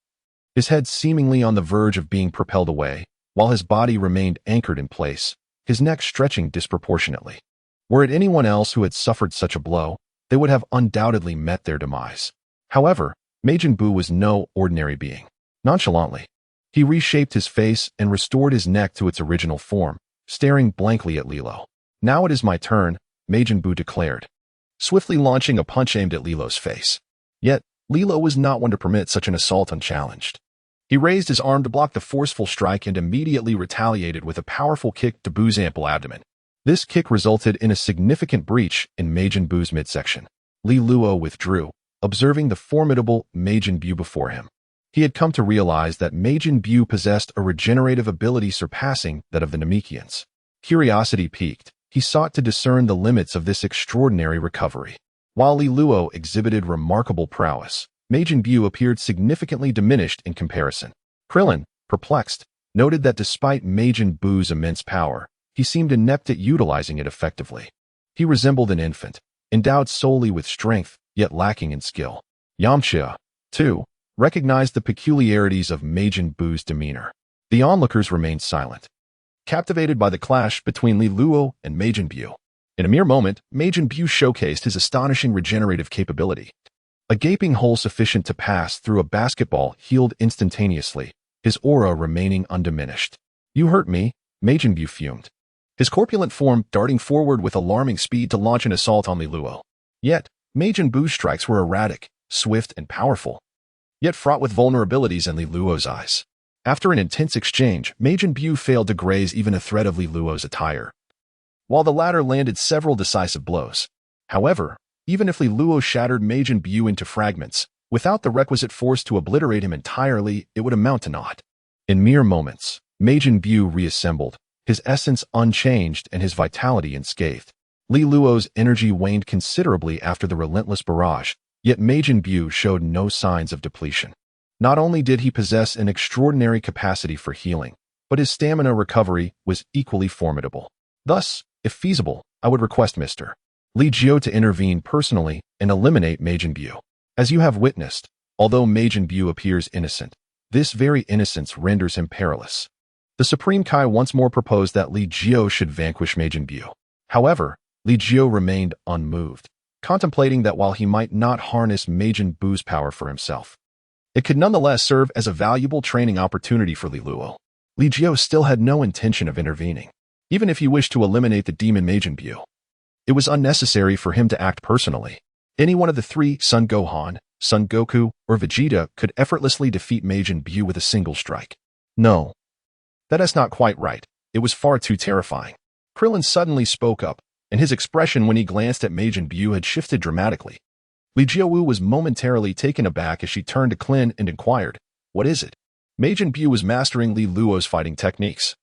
his head seemingly on the verge of being propelled away, while his body remained anchored in place, his neck stretching disproportionately. Were it anyone else who had suffered such a blow, they would have undoubtedly met their demise. However, Majin Buu was no ordinary being. Nonchalantly, he reshaped his face and restored his neck to its original form, staring blankly at Lilo. "Now it is my turn," Majin Buu declared, swiftly launching a punch aimed at Lilo's face. Yet, Lilo was not one to permit such an assault unchallenged. He raised his arm to block the forceful strike and immediately retaliated with a powerful kick to Buu's ample abdomen. This kick resulted in a significant breach in Majin Buu's midsection. Li Luo withdrew, observing the formidable Majin Buu before him. He had come to realize that Majin Buu possessed a regenerative ability surpassing that of the Namekians. Curiosity piqued, he sought to discern the limits of this extraordinary recovery. While Li Luo exhibited remarkable prowess, Majin Buu appeared significantly diminished in comparison. Krillin, perplexed, noted that despite Majin Buu's immense power, he seemed inept at utilizing it effectively. He resembled an infant, endowed solely with strength, yet lacking in skill. Yamcha, too, recognized the peculiarities of Majin Buu's demeanor. The onlookers remained silent, captivated by the clash between Li Luo and Majin Buu. In a mere moment, Majin Buu showcased his astonishing regenerative capability. A gaping hole sufficient to pass through a basketball healed instantaneously, his aura remaining undiminished. "You hurt me," Majin Buu fumed, his corpulent form darting forward with alarming speed to launch an assault on Li Luo. Yet, Majin Buu's strikes were erratic, swift, and powerful, yet fraught with vulnerabilities in Li Luo's eyes. After an intense exchange, Majin Buu failed to graze even a thread of Li Luo's attire, while the latter landed several decisive blows. However, even if Li Luo shattered Majin Buu into fragments, without the requisite force to obliterate him entirely, it would amount to naught. In mere moments, Majin Buu reassembled, his essence unchanged and his vitality unscathed. Li Luo's energy waned considerably after the relentless barrage, yet Majin Buu showed no signs of depletion. Not only did he possess an extraordinary capacity for healing, but his stamina recovery was equally formidable. Thus, if feasible, I would request Mr. Li Jiu to intervene personally and eliminate Majin Buu. As you have witnessed, although Majin Buu appears innocent, this very innocence renders him perilous. The Supreme Kai once more proposed that Li Jiu should vanquish Majin Buu. However, Li Jiu remained unmoved, contemplating that while he might not harness Majin Buu's power for himself, it could nonetheless serve as a valuable training opportunity for Li Luo. Li Jiu still had no intention of intervening. Even if he wished to eliminate the demon Majin Buu, it was unnecessary for him to act personally. Any one of the three, Son Gohan, Son Goku, or Vegeta, could effortlessly defeat Majin Buu with a single strike. No, that is not quite right. It was far too terrifying. Krillin suddenly spoke up, and his expression when he glanced at Majin Buu had shifted dramatically. Li Jiu was momentarily taken aback as she turned to Klin and inquired, "What is it?" Majin Buu was mastering Li Luo's fighting techniques,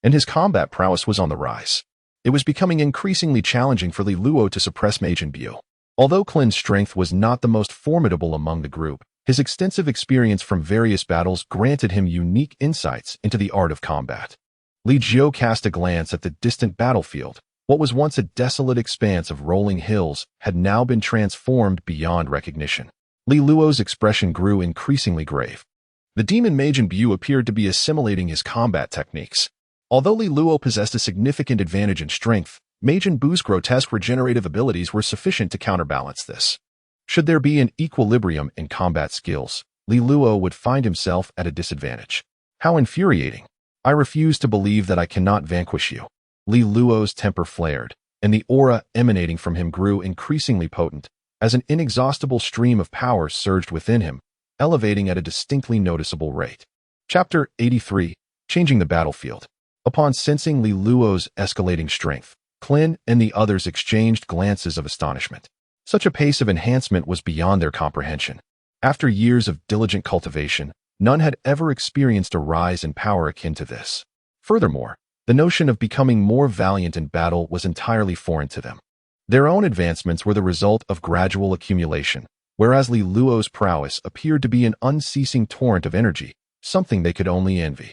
and his combat prowess was on the rise. It was becoming increasingly challenging for Li Luo to suppress Majin Buu. Although Klin's strength was not the most formidable among the group, his extensive experience from various battles granted him unique insights into the art of combat. Li Jiu cast a glance at the distant battlefield. What was once a desolate expanse of rolling hills had now been transformed beyond recognition. Li Luo's expression grew increasingly grave. The demon Majin Buu appeared to be assimilating his combat techniques. Although Li Luo possessed a significant advantage in strength, Majin Buu's grotesque regenerative abilities were sufficient to counterbalance this. Should there be an equilibrium in combat skills, Li Luo would find himself at a disadvantage. How infuriating! I refuse to believe that I cannot vanquish you. Li Luo's temper flared, and the aura emanating from him grew increasingly potent, as an inexhaustible stream of power surged within him, elevating at a distinctly noticeable rate. Chapter 83, Changing the Battlefield. Upon sensing Li Luo's escalating strength, Klin and the others exchanged glances of astonishment. Such a pace of enhancement was beyond their comprehension. After years of diligent cultivation, none had ever experienced a rise in power akin to this. Furthermore, the notion of becoming more valiant in battle was entirely foreign to them. Their own advancements were the result of gradual accumulation, whereas Li Luo's prowess appeared to be an unceasing torrent of energy, something they could only envy.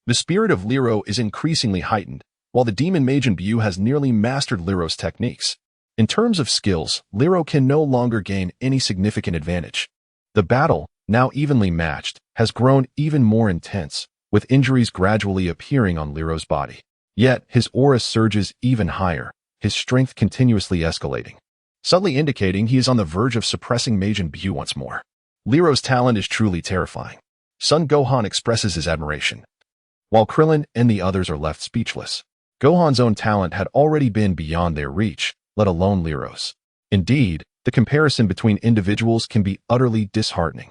The spirit of Liro is increasingly heightened, while the demon Majin Buu has nearly mastered Liro's techniques. In terms of skills, Liro can no longer gain any significant advantage. The battle, now evenly matched, has grown even more intense, with injuries gradually appearing on Liro's body. Yet, his aura surges even higher, his strength continuously escalating, subtly indicating he is on the verge of suppressing Majin Buu once more. Liro's talent is truly terrifying. Son Gohan expresses his admiration, while Krillin and the others are left speechless. Gohan's own talent had already been beyond their reach, let alone Liro's. Indeed, the comparison between individuals can be utterly disheartening.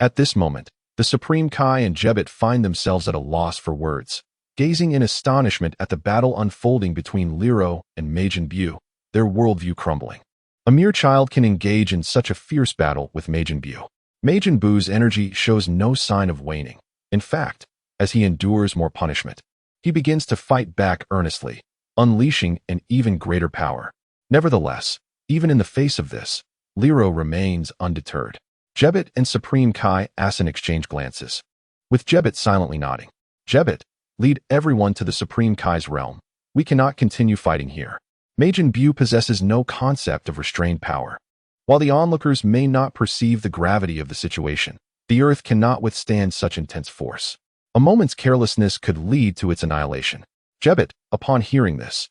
At this moment, the Supreme Kai and Jebet find themselves at a loss for words, gazing in astonishment at the battle unfolding between Liro and Majin Buu, their worldview crumbling. A mere child can engage in such a fierce battle with Majin Buu. Majin Buu's energy shows no sign of waning. In fact, as he endures more punishment, he begins to fight back earnestly, unleashing an even greater power. Nevertheless, even in the face of this, Liro remains undeterred. Jebet and Supreme Kai Asin exchange glances, with Jebet silently nodding. Jebet, lead everyone to the Supreme Kai's realm. We cannot continue fighting here. Majin Buu possesses no concept of restrained power. While the onlookers may not perceive the gravity of the situation, the Earth cannot withstand such intense force. A moment's carelessness could lead to its annihilation. Jebet, upon hearing this,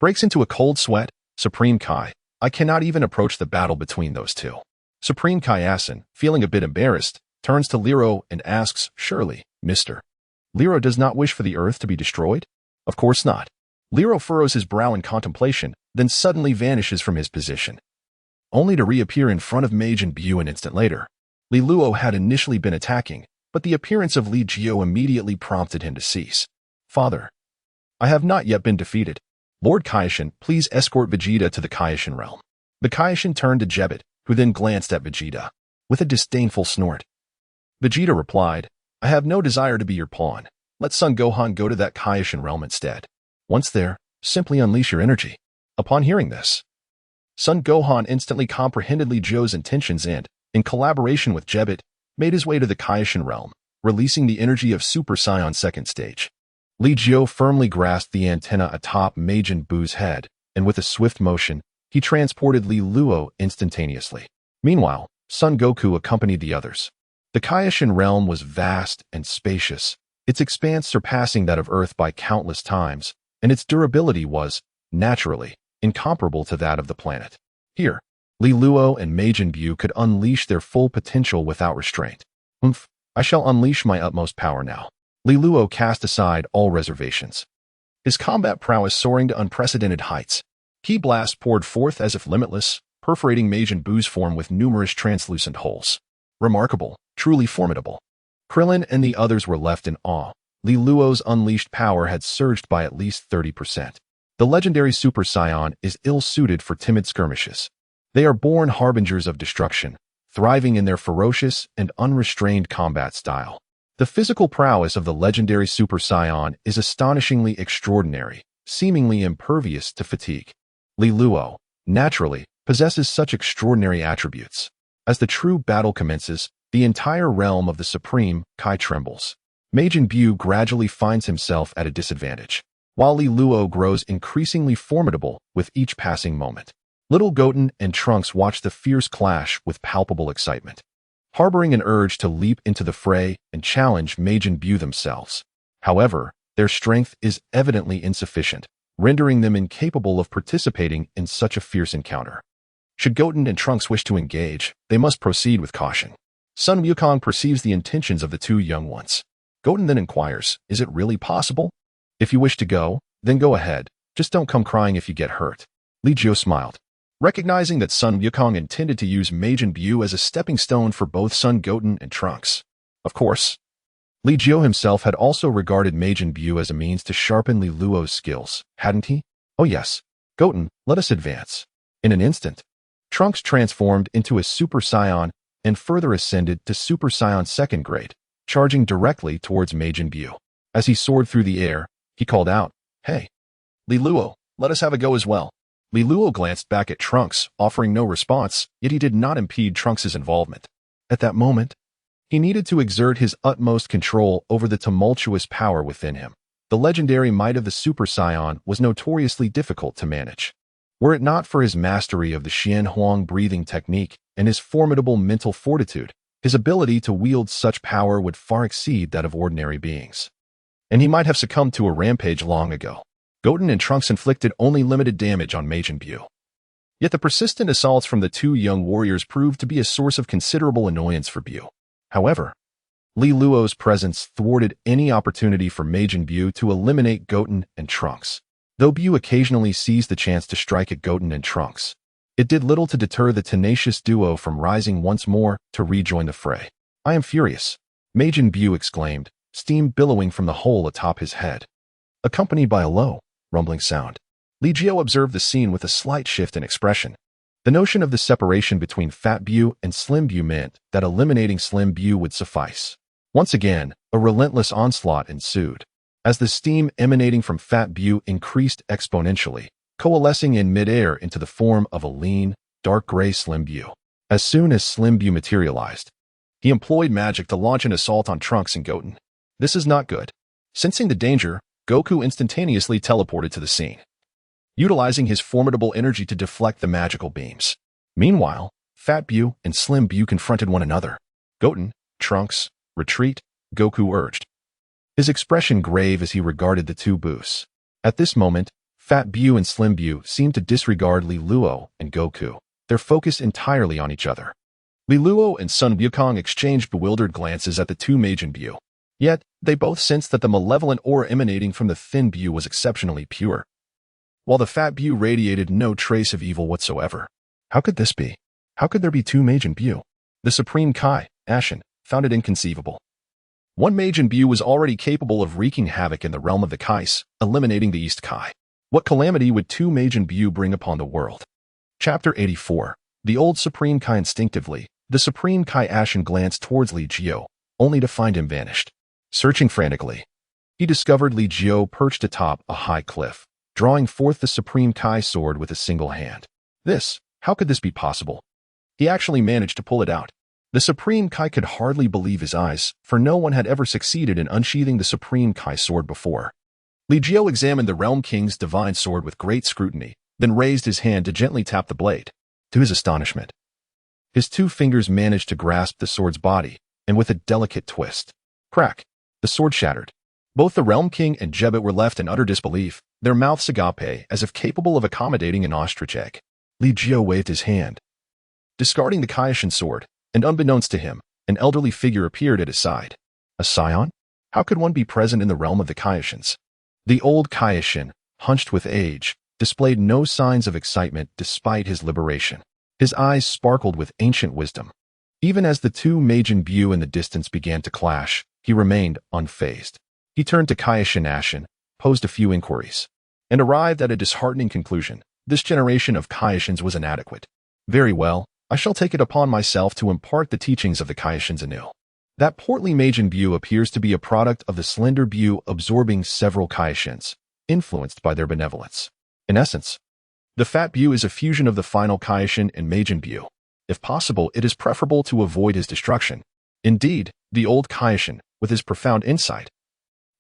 breaks into a cold sweat. Supreme Kai, I cannot even approach the battle between those two. Supreme Kai Asin, feeling a bit embarrassed, turns to Liro and asks, surely, Mr. Liro does not wish for the Earth to be destroyed? Of course not. Liro furrows his brow in contemplation, then suddenly vanishes from his position, only to reappear in front of Majin Buu an instant later. Li Luo had initially been attacking, but the appearance of Li Jiu immediately prompted him to cease. Father, I have not yet been defeated. Lord Kaioshin, please escort Vegeta to the Kaioshin realm. The Kaioshin turned to Jebet, who then glanced at Vegeta, with a disdainful snort. Vegeta replied, I have no desire to be your pawn. Let Son Gohan go to that Kaioshin realm instead. Once there, simply unleash your energy. Upon hearing this, Son Gohan instantly comprehended Li Jiu's intentions and, in collaboration with Jebet, made his way to the Kaioshin realm, releasing the energy of Super Saiyan second stage. Li Jiu firmly grasped the antenna atop Majin Buu's head, and with a swift motion, he transported Li Luo instantaneously. Meanwhile, Son Goku accompanied the others. The Kaioshin realm was vast and spacious, its expanse surpassing that of Earth by countless times, and its durability was, naturally, incomparable to that of the planet. Here, Li Luo and Majin Buu could unleash their full potential without restraint. I shall unleash my utmost power now. Li Luo cast aside all reservations, his combat prowess soaring to unprecedented heights. Ki blasts poured forth as if limitless, perforating Majin Buu's form with numerous translucent holes. Remarkable, truly formidable. Krillin and the others were left in awe. Li Luo's unleashed power had surged by at least 30%. The legendary Super Saiyan is ill-suited for timid skirmishes. They are born harbingers of destruction, thriving in their ferocious and unrestrained combat style. The physical prowess of the legendary Super Saiyan is astonishingly extraordinary, seemingly impervious to fatigue. Li Luo, naturally, possesses such extraordinary attributes. As the true battle commences, the entire realm of the Supreme Kai trembles. Majin Buu gradually finds himself at a disadvantage, while Li Luo grows increasingly formidable with each passing moment. Little Goten and Trunks watch the fierce clash with palpable excitement, harboring an urge to leap into the fray and challenge Majin Buu themselves. However, their strength is evidently insufficient, rendering them incapable of participating in such a fierce encounter. Should Goten and Trunks wish to engage, they must proceed with caution. Sun Wukong perceives the intentions of the two young ones. Goten then inquires, is it really possible? If you wish to go, then go ahead. Just don't come crying if you get hurt. Li Jiu smiled, recognizing that Sun Wukong intended to use Majin Buu as a stepping stone for both Son Goten and Trunks. Of course, Li Jiu himself had also regarded Majin Buu as a means to sharpen Li Luo's skills, hadn't he? Oh yes. Goten, let us advance. In an instant, Trunks transformed into a Super Saiyan and further ascended to Super Saiyan second grade, charging directly towards Majin Buu. As he soared through the air, he called out, Hey, Li Luo, let us have a go as well. Li Luo glanced back at Trunks, offering no response, yet he did not impede Trunks' involvement. At that moment, he needed to exert his utmost control over the tumultuous power within him. The legendary might of the Super Saiyan was notoriously difficult to manage. Were it not for his mastery of the Huang Breath Technique and his formidable mental fortitude, his ability to wield such power would far exceed that of ordinary beings, and he might have succumbed to a rampage long ago. Goten and Trunks inflicted only limited damage on Majin Buu. Yet the persistent assaults from the two young warriors proved to be a source of considerable annoyance for Buu. However, Li Luo's presence thwarted any opportunity for Majin Buu to eliminate Goten and Trunks. Though Buu occasionally seized the chance to strike at Goten and Trunks, it did little to deter the tenacious duo from rising once more to rejoin the fray. I am furious, Majin Buu exclaimed, steam billowing from the hole atop his head, accompanied by a low, rumbling sound. Li Jiu observed the scene with a slight shift in expression. The notion of the separation between Fat Buu and Slim Buu meant that eliminating Slim Buu would suffice. Once again, a relentless onslaught ensued, as the steam emanating from Fat Buu increased exponentially, coalescing in midair into the form of a lean, dark gray Slim Buu. As soon as Slim Buu materialized, he employed magic to launch an assault on Trunks and Goten. This is not good. Sensing the danger, Goku instantaneously teleported to the scene, utilizing his formidable energy to deflect the magical beams. Meanwhile, Fat Bu and Slim Bu confronted one another. Goten, Trunks, retreat, Goku urged, his expression grave as he regarded the two Bus. At this moment, Fat Bu and Slim Bu seemed to disregard Li Luo and Goku. Their focus entirely on each other. Li Luo and Sun Wukong exchanged bewildered glances at the two Majin Bu. Yet, they both sensed that the malevolent aura emanating from the thin Bu was exceptionally pure, while the fat Bu radiated no trace of evil whatsoever. How could this be? How could there be two Majin Bu? The Supreme Kai, Ashen, found it inconceivable. One Majin Bu was already capable of wreaking havoc in the realm of the Kais, eliminating the East Kai. What calamity would two Majin Bu bring upon the world? Chapter 84. The old Supreme Kai. Instinctively, the Supreme Kai Ashen glanced towards Li Jiu, only to find him vanished. Searching frantically, he discovered Li Jiu perched atop a high cliff, drawing forth the Supreme Kai sword with a single hand. How could this be possible? He actually managed to pull it out. The Supreme Kai could hardly believe his eyes, for no one had ever succeeded in unsheathing the Supreme Kai sword before. Li Jiu examined the Realm King's divine sword with great scrutiny, then raised his hand to gently tap the blade. To his astonishment, his two fingers managed to grasp the sword's body, and with a delicate twist, crack, the sword shattered. Both the Realm King and Jebet were left in utter disbelief, their mouths agape as if capable of accommodating an ostrich egg. Li Jiu waved his hand, discarding the Kaioshin sword, and unbeknownst to him, an elderly figure appeared at his side. A Scion? How could one be present in the realm of the Kaioshins? The old Kaioshin, hunched with age, displayed no signs of excitement despite his liberation. His eyes sparkled with ancient wisdom. Even as the two Majin Bu in the distance began to clash, he remained unfazed. He turned to Kaioshin Ashen, posed a few inquiries, and arrived at a disheartening conclusion. This generation of Kaioshins was inadequate. Very well, I shall take it upon myself to impart the teachings of the Kaioshins anew. That portly Majin Bu appears to be a product of the slender Bu absorbing several Kaioshins, influenced by their benevolence. In essence, the fat Bu is a fusion of the final Kaioshin and Majin Bu. If possible, it is preferable to avoid his destruction. Indeed, the old Kaioshin, with his profound insight,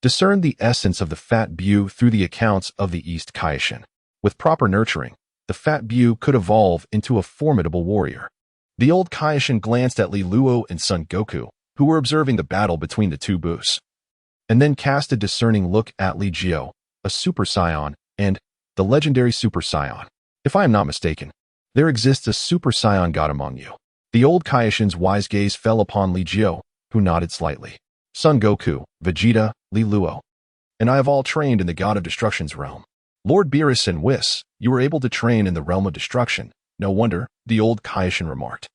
discerned the essence of the fat Bu through the accounts of the East Kaioshin. With proper nurturing, the fat Bu could evolve into a formidable warrior. The old Kaioshin glanced at Li Luo and Son Goku, who were observing the battle between the two Bus, and then cast a discerning look at Li Jiu, a Super Saiyan, and the legendary Super Saiyan. If I am not mistaken, there exists a Super Saiyan god among you. The old Kaioshin's wise gaze fell upon Li Jiu, who nodded slightly. Son Goku, Vegeta, Li Luo, and I have all trained in the God of Destruction's realm. Lord Beerus and Whis, you were able to train in the realm of destruction. No wonder, the old Kaioshin remarked,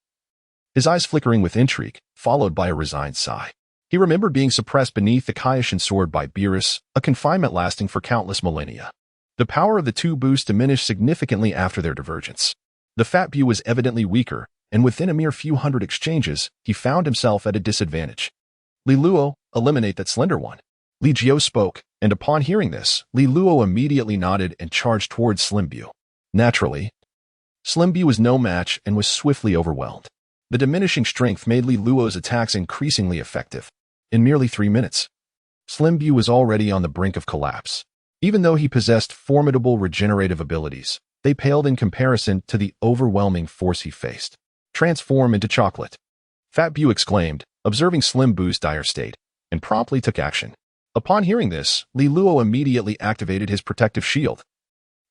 his eyes flickering with intrigue, followed by a resigned sigh. He remembered being suppressed beneath the Kaioshin sword by Beerus, a confinement lasting for countless millennia. The power of the two Bus diminished significantly after their divergence. The fat Bu was evidently weaker, and within a mere few hundred exchanges, he found himself at a disadvantage. Li Luo, eliminate that slender one. Li Jiu spoke, and upon hearing this, Li Luo immediately nodded and charged towards Slim Bu. Naturally, Slim Bu was no match and was swiftly overwhelmed. The diminishing strength made Li Luo's attacks increasingly effective. In merely 3 minutes, Slim Bu was already on the brink of collapse. Even though he possessed formidable regenerative abilities, they paled in comparison to the overwhelming force he faced. Transform into chocolate, Fat Bu exclaimed, observing Slim Bu's dire state, and promptly took action. Upon hearing this, Li Luo immediately activated his protective shield,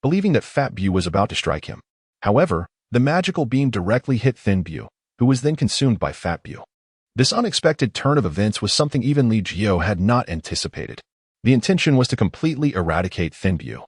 believing that Fat Bu was about to strike him. However, the magical beam directly hit Thin Bu, who was then consumed by Fat Bu. This unexpected turn of events was something even Li Jiu had not anticipated. The intention was to completely eradicate Thin Bu.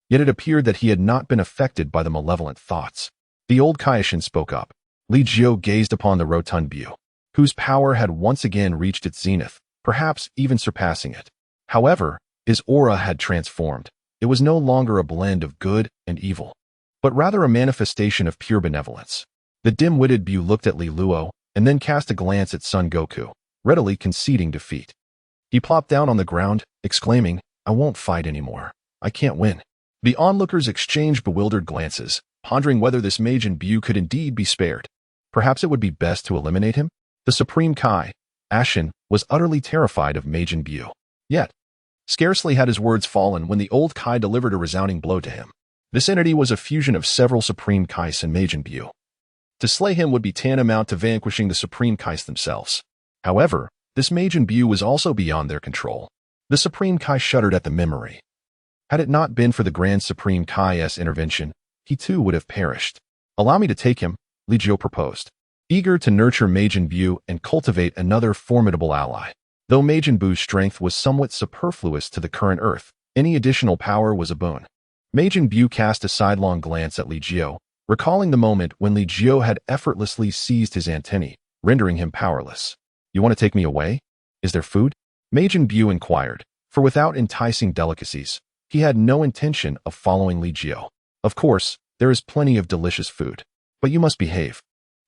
Yet it appeared that he had not been affected by the malevolent thoughts. The old Kaioshin spoke up. Li Jiu gazed upon the rotund Bu, whose power had once again reached its zenith, perhaps even surpassing it. However, his aura had transformed. It was no longer a blend of good and evil, but rather a manifestation of pure benevolence. The dim-witted Bu looked at Li Luo, and then cast a glance at Son Goku, readily conceding defeat. He plopped down on the ground, exclaiming, I won't fight anymore. I can't win. The onlookers exchanged bewildered glances, pondering whether this Majin Bu could indeed be spared. Perhaps it would be best to eliminate him? The Supreme Kai, Ashen, was utterly terrified of Majin Bu. Yet, scarcely had his words fallen when the old Kai delivered a resounding blow to him. This entity was a fusion of several Supreme Kais and Majin Bu. To slay him would be tantamount to vanquishing the Supreme Kais themselves. However, this Majin Buu was also beyond their control. The Supreme Kai shuddered at the memory. Had it not been for the Grand Supreme Kai's intervention, he too would have perished. Allow me to take him, Li Jiu proposed, eager to nurture Majin Buu and cultivate another formidable ally. Though Majin Buu's strength was somewhat superfluous to the current Earth, any additional power was a boon. Majin Buu cast a sidelong glance at Li Jiu, recalling the moment when Li Jiu had effortlessly seized his antennae, rendering him powerless. You want to take me away? Is there food? Majin Buu inquired, for without enticing delicacies, he had no intention of following Li Jiu. Of course, there is plenty of delicious food, but you must behave.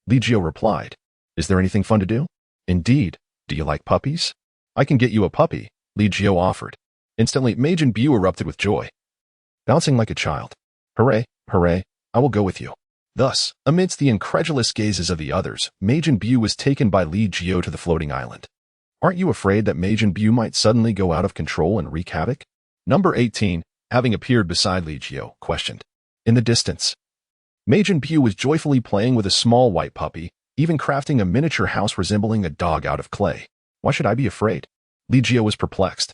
Li Jiu replied. Is there anything fun to do? Indeed. Do you like puppies? I can get you a puppy, Li Jiu offered. Instantly, Majin Buu erupted with joy, bouncing like a child. Hooray, hooray, I will go with you. Thus, amidst the incredulous gazes of the others, Majin Buu was taken by Li Jiu to the floating island. Aren't you afraid that Majin Buu might suddenly go out of control and wreak havoc? Number 18, having appeared beside Li Jiu, questioned. In the distance, Majin Buu was joyfully playing with a small white puppy, even crafting a miniature house resembling a dog out of clay. Why should I be afraid? Li Jiu was perplexed.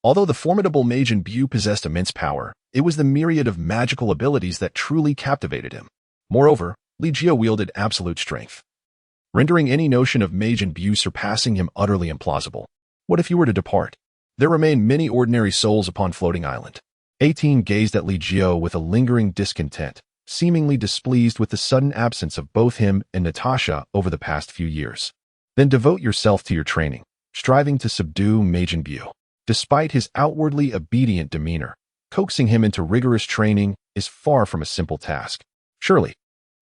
Although the formidable Majin Buu possessed immense power, it was the myriad of magical abilities that truly captivated him. Moreover, Li Jiu wielded absolute strength, rendering any notion of Majin Buu surpassing him utterly implausible. What if you were to depart? There remained many ordinary souls upon floating island. 18 gazed at Li Jiu with a lingering discontent, seemingly displeased with the sudden absence of both him and Natasha over the past few years. Then devote yourself to your training, striving to subdue Majin Buu. Despite his outwardly obedient demeanor, coaxing him into rigorous training is far from a simple task. Surely,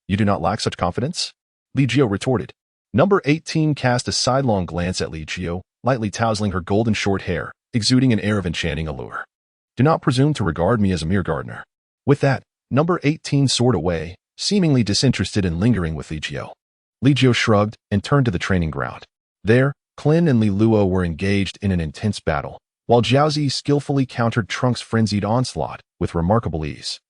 you do not lack such confidence? Li Jiu retorted. Number 18 cast a sidelong glance at Li Jiu, lightly tousling her golden short hair, exuding an air of enchanting allure. Do not presume to regard me as a mere gardener. With that, number 18 soared away, seemingly disinterested in lingering with Li Jiu. Li Jiu shrugged and turned to the training ground. There, Klin and Li Luo were engaged in an intense battle, while Jiaozi skillfully countered Trunks' frenzied onslaught with remarkable ease.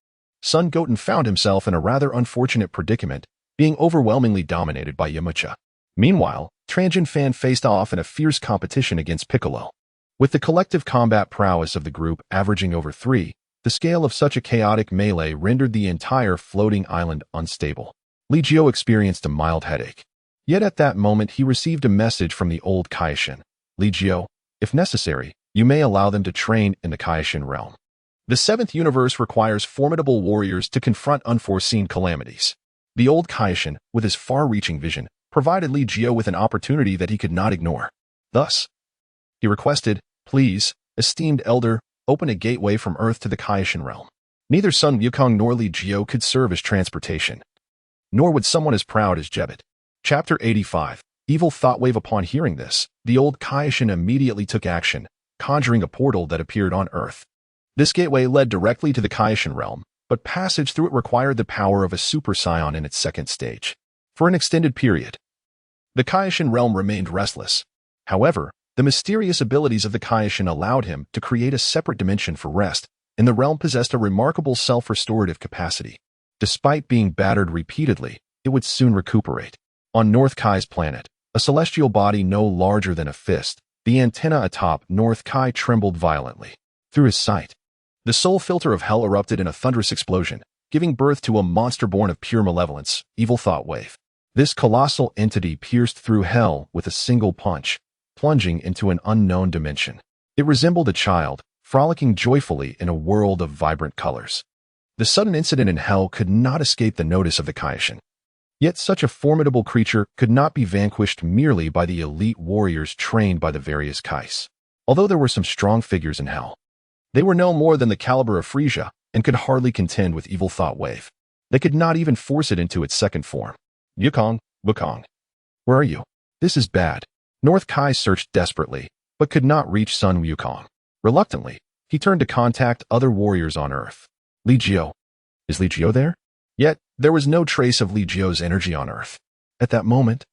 Sun Goten found himself in a rather unfortunate predicament, being overwhelmingly dominated by Yamcha. Meanwhile, Tranjin Fan faced off in a fierce competition against Piccolo. With the collective combat prowess of the group averaging over 3, the scale of such a chaotic melee rendered the entire floating island unstable. Li Jiu experienced a mild headache. Yet at that moment he received a message from the old Kaishin. Li Jiu, if necessary, you may allow them to train in the Kaishin realm. The 7th universe requires formidable warriors to confront unforeseen calamities. The old Kaishin, with his far-reaching vision, provided Li Jiu with an opportunity that he could not ignore. Thus, he requested, please, esteemed elder, open a gateway from Earth to the Kaishin realm. Neither Sun Wukong nor Li Jiu could serve as transportation, nor would someone as proud as Jebet. Chapter 85, Evil Thought Wave. Upon hearing this, the old Kaishin immediately took action, conjuring a portal that appeared on Earth. This gateway led directly to the Kaishin realm, but passage through it required the power of a Super Saiyan in its second stage. For an extended period, the Kaishin realm remained restless. However, the mysterious abilities of the Kaishin allowed him to create a separate dimension for rest, and the realm possessed a remarkable self-restorative capacity. Despite being battered repeatedly, it would soon recuperate. On North Kai's planet, a celestial body no larger than a fist, the antenna atop North Kai trembled violently. Through his sight, the soul filter of hell erupted in a thunderous explosion, giving birth to a monster born of pure malevolence, Evil Thought Wave. This colossal entity pierced through hell with a single punch, plunging into an unknown dimension. It resembled a child, frolicking joyfully in a world of vibrant colors. The sudden incident in hell could not escape the notice of the Kaishin. Yet such a formidable creature could not be vanquished merely by the elite warriors trained by the various Kais. Although there were some strong figures in hell, they were no more than the caliber of Frieza and could hardly contend with Evil Thought Wave. They could not even force it into its second form. Wukong, where are you? This is bad. North Kai searched desperately, but could not reach Sun Wukong. Reluctantly, he turned to contact other warriors on Earth. Li Jiu. Is Li Jiu there? Yet, there was no trace of Li Jiu's energy on Earth. At that moment,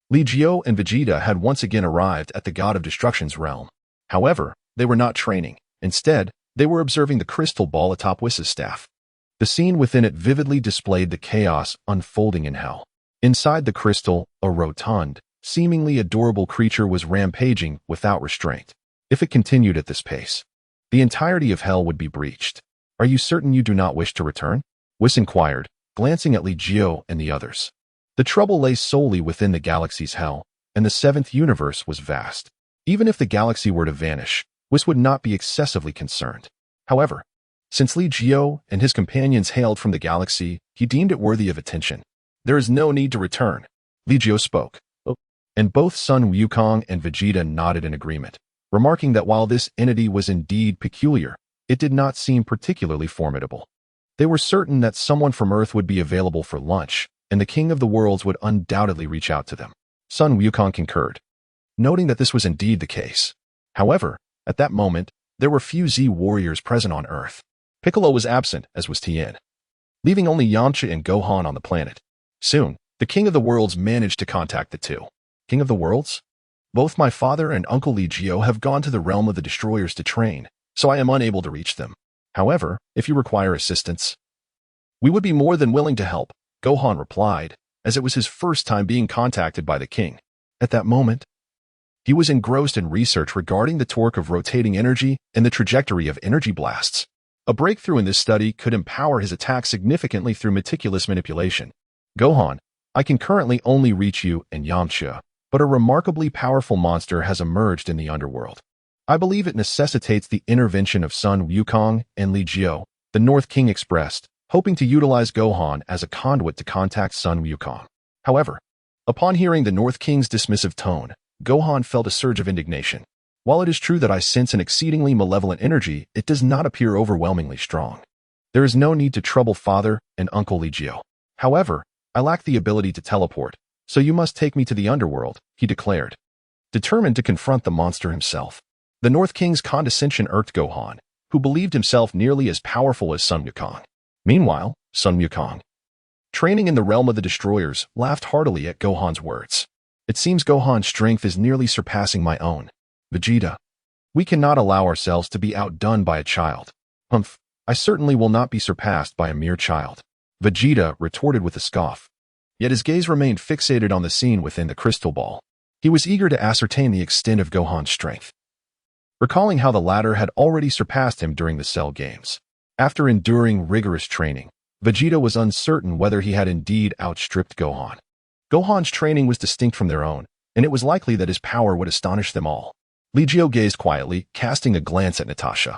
Li Jiu and Vegeta had once again arrived at the God of Destruction's realm. However, they were not training. Instead, they were observing the crystal ball atop Whis' staff. The scene within it vividly displayed the chaos unfolding in hell. Inside the crystal, a rotund, seemingly adorable creature was rampaging without restraint. If it continued at this pace, the entirety of hell would be breached. Are you certain you do not wish to return? Whis inquired, glancing at Li Jiu and the others. The trouble lay solely within the galaxy's hell, and the seventh universe was vast. Even if the galaxy were to vanish, Whis would not be excessively concerned. However, since Li Jiu and his companions hailed from the galaxy, he deemed it worthy of attention. There is no need to return. Li Jiu spoke, and both Sun Wukong and Vegeta nodded in agreement, remarking that while this entity was indeed peculiar, it did not seem particularly formidable. They were certain that someone from Earth would be available for lunch, and the King of the Worlds would undoubtedly reach out to them. Sun Wukong concurred, noting that this was indeed the case. However, at that moment, there were few Z warriors present on Earth. Piccolo was absent, as was Tien, leaving only Yamcha and Gohan on the planet. Soon, the King of the Worlds managed to contact the two. King of the Worlds? Both my father and Uncle Li Jiu have gone to the realm of the destroyers to train, so I am unable to reach them. However, if you require assistance, we would be more than willing to help, Gohan replied, as it was his first time being contacted by the king. At that moment, he was engrossed in research regarding the torque of rotating energy and the trajectory of energy blasts. A breakthrough in this study could empower his attack significantly through meticulous manipulation. Gohan, I can currently only reach you and Yamcha, but a remarkably powerful monster has emerged in the underworld. I believe it necessitates the intervention of Sun Wukong and Li Jiu, the North King expressed, hoping to utilize Gohan as a conduit to contact Sun Wukong. However, upon hearing the North King's dismissive tone, Gohan felt a surge of indignation. While it is true that I sense an exceedingly malevolent energy, it does not appear overwhelmingly strong. There is no need to trouble Father and Uncle Li Jiu. However, I lack the ability to teleport, so you must take me to the underworld, he declared, determined to confront the monster himself. The North King's condescension irked Gohan, who believed himself nearly as powerful as Sun Wukong. Meanwhile, Sun Wukong, training in the realm of the destroyers, laughed heartily at Gohan's words. It seems Gohan's strength is nearly surpassing my own. Vegeta, we cannot allow ourselves to be outdone by a child. Humph, I certainly will not be surpassed by a mere child. Vegeta retorted with a scoff. Yet his gaze remained fixated on the scene within the crystal ball. He was eager to ascertain the extent of Gohan's strength, recalling how the latter had already surpassed him during the Cell Games. After enduring rigorous training, Vegeta was uncertain whether he had indeed outstripped Gohan. Gohan's training was distinct from their own, and it was likely that his power would astonish them all. Li Jiu gazed quietly, casting a glance at Natasha,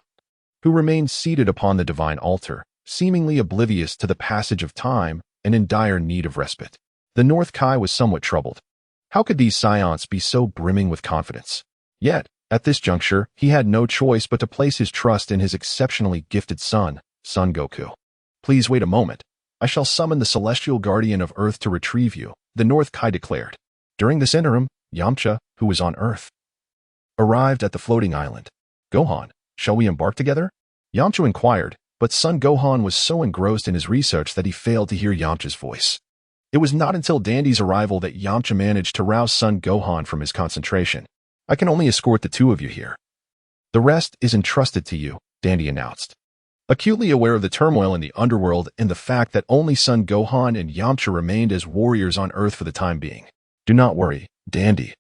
who remained seated upon the divine altar, seemingly oblivious to the passage of time and in dire need of respite. The North Kai was somewhat troubled. How could these Saiyans be so brimming with confidence? Yet, at this juncture, he had no choice but to place his trust in his exceptionally gifted son, Son Goku. Please wait a moment. I shall summon the celestial guardian of Earth to retrieve you, the North Kai declared. During this interim, Yamcha, who was on Earth, arrived at the floating island. Gohan, shall we embark together? Yamcha inquired, but Son Gohan was so engrossed in his research that he failed to hear Yamcha's voice. It was not until Dandy's arrival that Yamcha managed to rouse Son Gohan from his concentration. I can only escort the two of you here. The rest is entrusted to you, Dandy announced, acutely aware of the turmoil in the underworld and the fact that only Son Gohan and Yamcha remained as warriors on Earth for the time being. Do not worry, Dandy.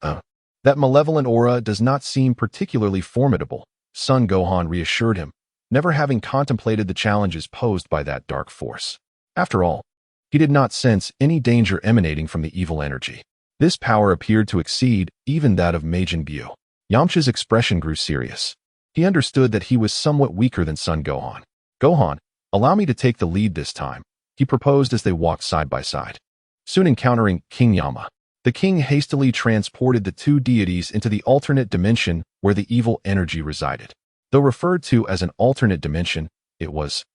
That malevolent aura does not seem particularly formidable, Son Gohan reassured him, never having contemplated the challenges posed by that dark force. After all, he did not sense any danger emanating from the evil energy. This power appeared to exceed even that of Majin Buu. Yamcha's expression grew serious. He understood that he was somewhat weaker than Son Gohan. Gohan, allow me to take the lead this time, he proposed as they walked side by side. Soon encountering King Yama, the king hastily transported the two deities into the alternate dimension where the evil energy resided. Though referred to as an alternate dimension, it was,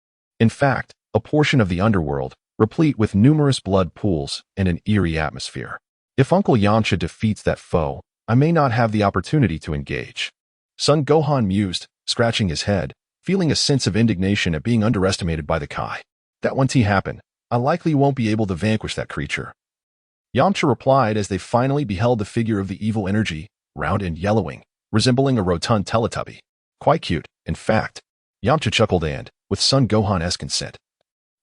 in fact, a portion of the underworld, replete with numerous blood pools and an eerie atmosphere. If Uncle Yamcha defeats that foe, I may not have the opportunity to engage. Son Gohan mused, scratching his head, feeling a sense of indignation at being underestimated by the Kai. That once he happened, I likely won't be able to vanquish that creature. Yamcha replied as they finally beheld the figure of the evil energy, round and yellowing, resembling a rotund Teletubby. Quite cute, in fact. Yamcha chuckled and, with Son Gohan-esque consent,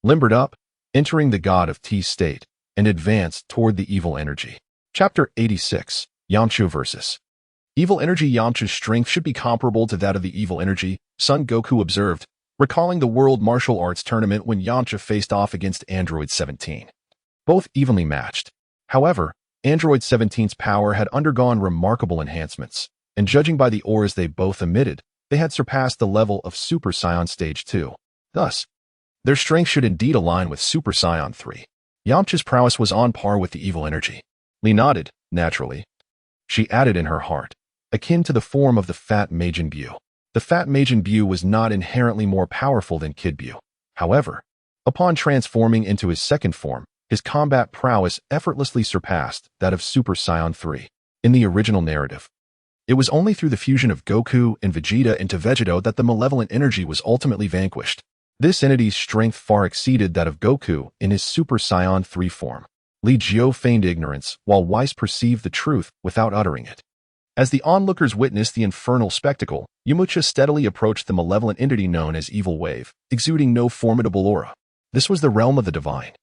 limbered up, entering the God of T's state. and advanced toward the evil energy. Chapter 86, Yamcha vs. Evil energy. Yamcha's strength should be comparable to that of the evil energy, Son Goku observed, recalling the World Martial Arts Tournament when Yamcha faced off against Android 17. Both evenly matched. However, Android 17's power had undergone remarkable enhancements, and judging by the auras they both emitted, they had surpassed the level of Super Saiyan Stage 2. Thus, their strength should indeed align with Super Saiyan 3. Yamcha's prowess was on par with the evil energy. Li nodded, naturally. She added in her heart, akin to the form of the Fat Majin Buu. The Fat Majin Buu was not inherently more powerful than Kid Buu. However, upon transforming into his second form, his combat prowess effortlessly surpassed that of Super Saiyan 3. In the original narrative, it was only through the fusion of Goku and Vegeta into Vegeta that the malevolent energy was ultimately vanquished. This entity's strength far exceeded that of Goku in his Super Saiyan 3 form. Li Jiu feigned ignorance, while Weiss perceived the truth without uttering it. As the onlookers witnessed the infernal spectacle, Yamcha steadily approached the malevolent entity known as Evil Wave, exuding no formidable aura. This was the realm of the divine.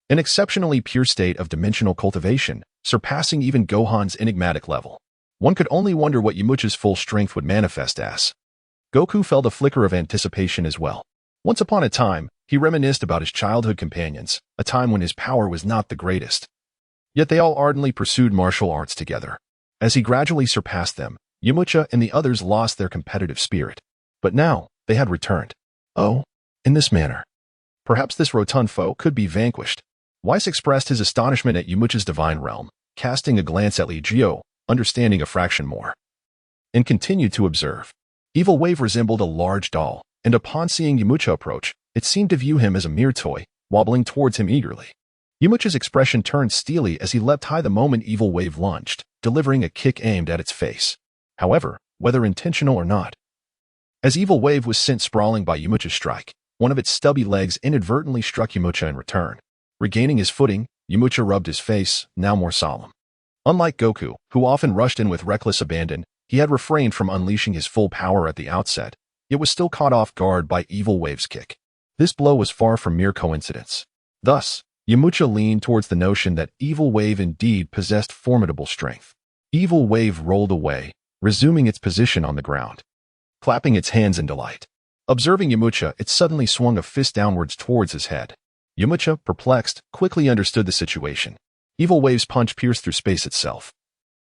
An exceptionally pure state of dimensional cultivation, surpassing even Gohan's enigmatic level. One could only wonder what Yamcha's full strength would manifest as. Goku felt a flicker of anticipation as well. Once upon a time, he reminisced about his childhood companions, a time when his power was not the greatest. Yet they all ardently pursued martial arts together. As he gradually surpassed them, Yamcha and the others lost their competitive spirit. But now, they had returned. Oh, in this manner. Perhaps this rotund foe could be vanquished. Weiss expressed his astonishment at Yamcha's divine realm, casting a glance at Li Jiu, understanding a fraction more, and continued to observe. Evil Wave resembled a large doll, and upon seeing Yamcha approach, it seemed to view him as a mere toy, wobbling towards him eagerly. Yamcha's expression turned steely as he leapt high the moment Evil Wave lunged, delivering a kick aimed at its face. However, whether intentional or not, as Evil Wave was sent sprawling by Yamcha's strike, one of its stubby legs inadvertently struck Yamcha in return. Regaining his footing, Yamcha rubbed his face, now more solemn. Unlike Goku, who often rushed in with reckless abandon, he had refrained from unleashing his full power at the outset, yet was still caught off guard by Evil Wave's kick. This blow was far from mere coincidence. Thus, Yamcha leaned towards the notion that Evil Wave indeed possessed formidable strength. Evil Wave rolled away, resuming its position on the ground, clapping its hands in delight. Observing Yamcha, it suddenly swung a fist downwards towards his head. Yamcha, perplexed, quickly understood the situation. Evil Wave's punch pierced through space itself,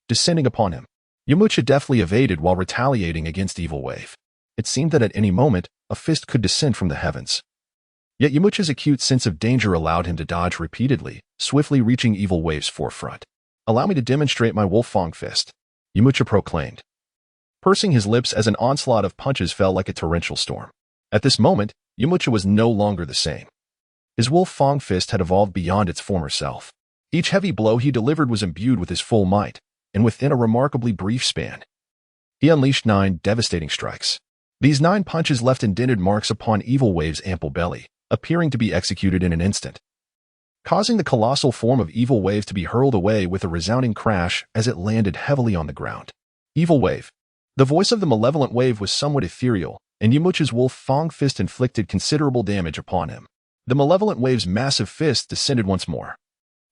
descending upon him. Yamcha deftly evaded while retaliating against Evil Wave. It seemed that at any moment, a fist could descend from the heavens. Yet Yamcha's acute sense of danger allowed him to dodge repeatedly, swiftly reaching Evil Wave's forefront. "Allow me to demonstrate my Wolf Fang Fist," Yamcha proclaimed, pursing his lips as an onslaught of punches fell like a torrential storm. At this moment, Yamcha was no longer the same. His Wolf Fang Fist had evolved beyond its former self. Each heavy blow he delivered was imbued with his full might, and within a remarkably brief span, he unleashed 9 devastating strikes. These 9 punches left indented marks upon Evil Wave's ample belly, appearing to be executed in an instant, causing the colossal form of Evil Wave to be hurled away with a resounding crash as it landed heavily on the ground. Evil Wave. The voice of the malevolent wave was somewhat ethereal, and Yamcha's Wolf Fang Fist inflicted considerable damage upon him. The malevolent wave's massive fist descended once more.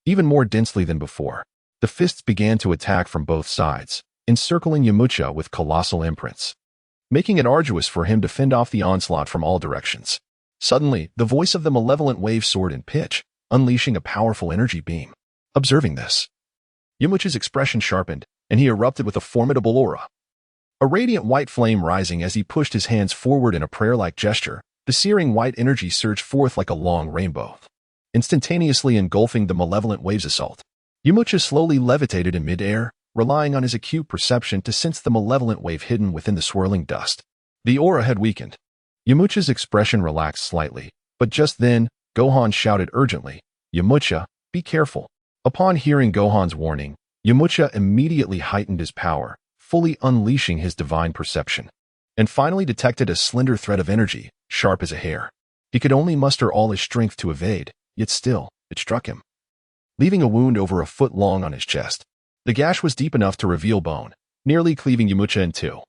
Even more densely than before, the fists began to attack from both sides, encircling Yamcha with colossal imprints, making it arduous for him to fend off the onslaught from all directions. Suddenly, the voice of the malevolent wave soared in pitch, unleashing a powerful energy beam. Observing this, Yamcha's expression sharpened, and he erupted with a formidable aura. A radiant white flame rising as he pushed his hands forward in a prayer-like gesture, the searing white energy surged forth like a long rainbow, instantaneously engulfing the malevolent wave's assault. Yamcha slowly levitated in mid-air, relying on his acute perception to sense the malevolent wave hidden within the swirling dust. The aura had weakened. Yamcha's expression relaxed slightly, but just then, Gohan shouted urgently, "Yamcha, be careful." Upon hearing Gohan's warning, Yamcha immediately heightened his power, fully unleashing his divine perception, and finally detected a slender thread of energy, sharp as a hair. He could only muster all his strength to evade, yet still, it struck him, leaving a wound over a foot long on his chest. The gash was deep enough to reveal bone, nearly cleaving Yamcha in two.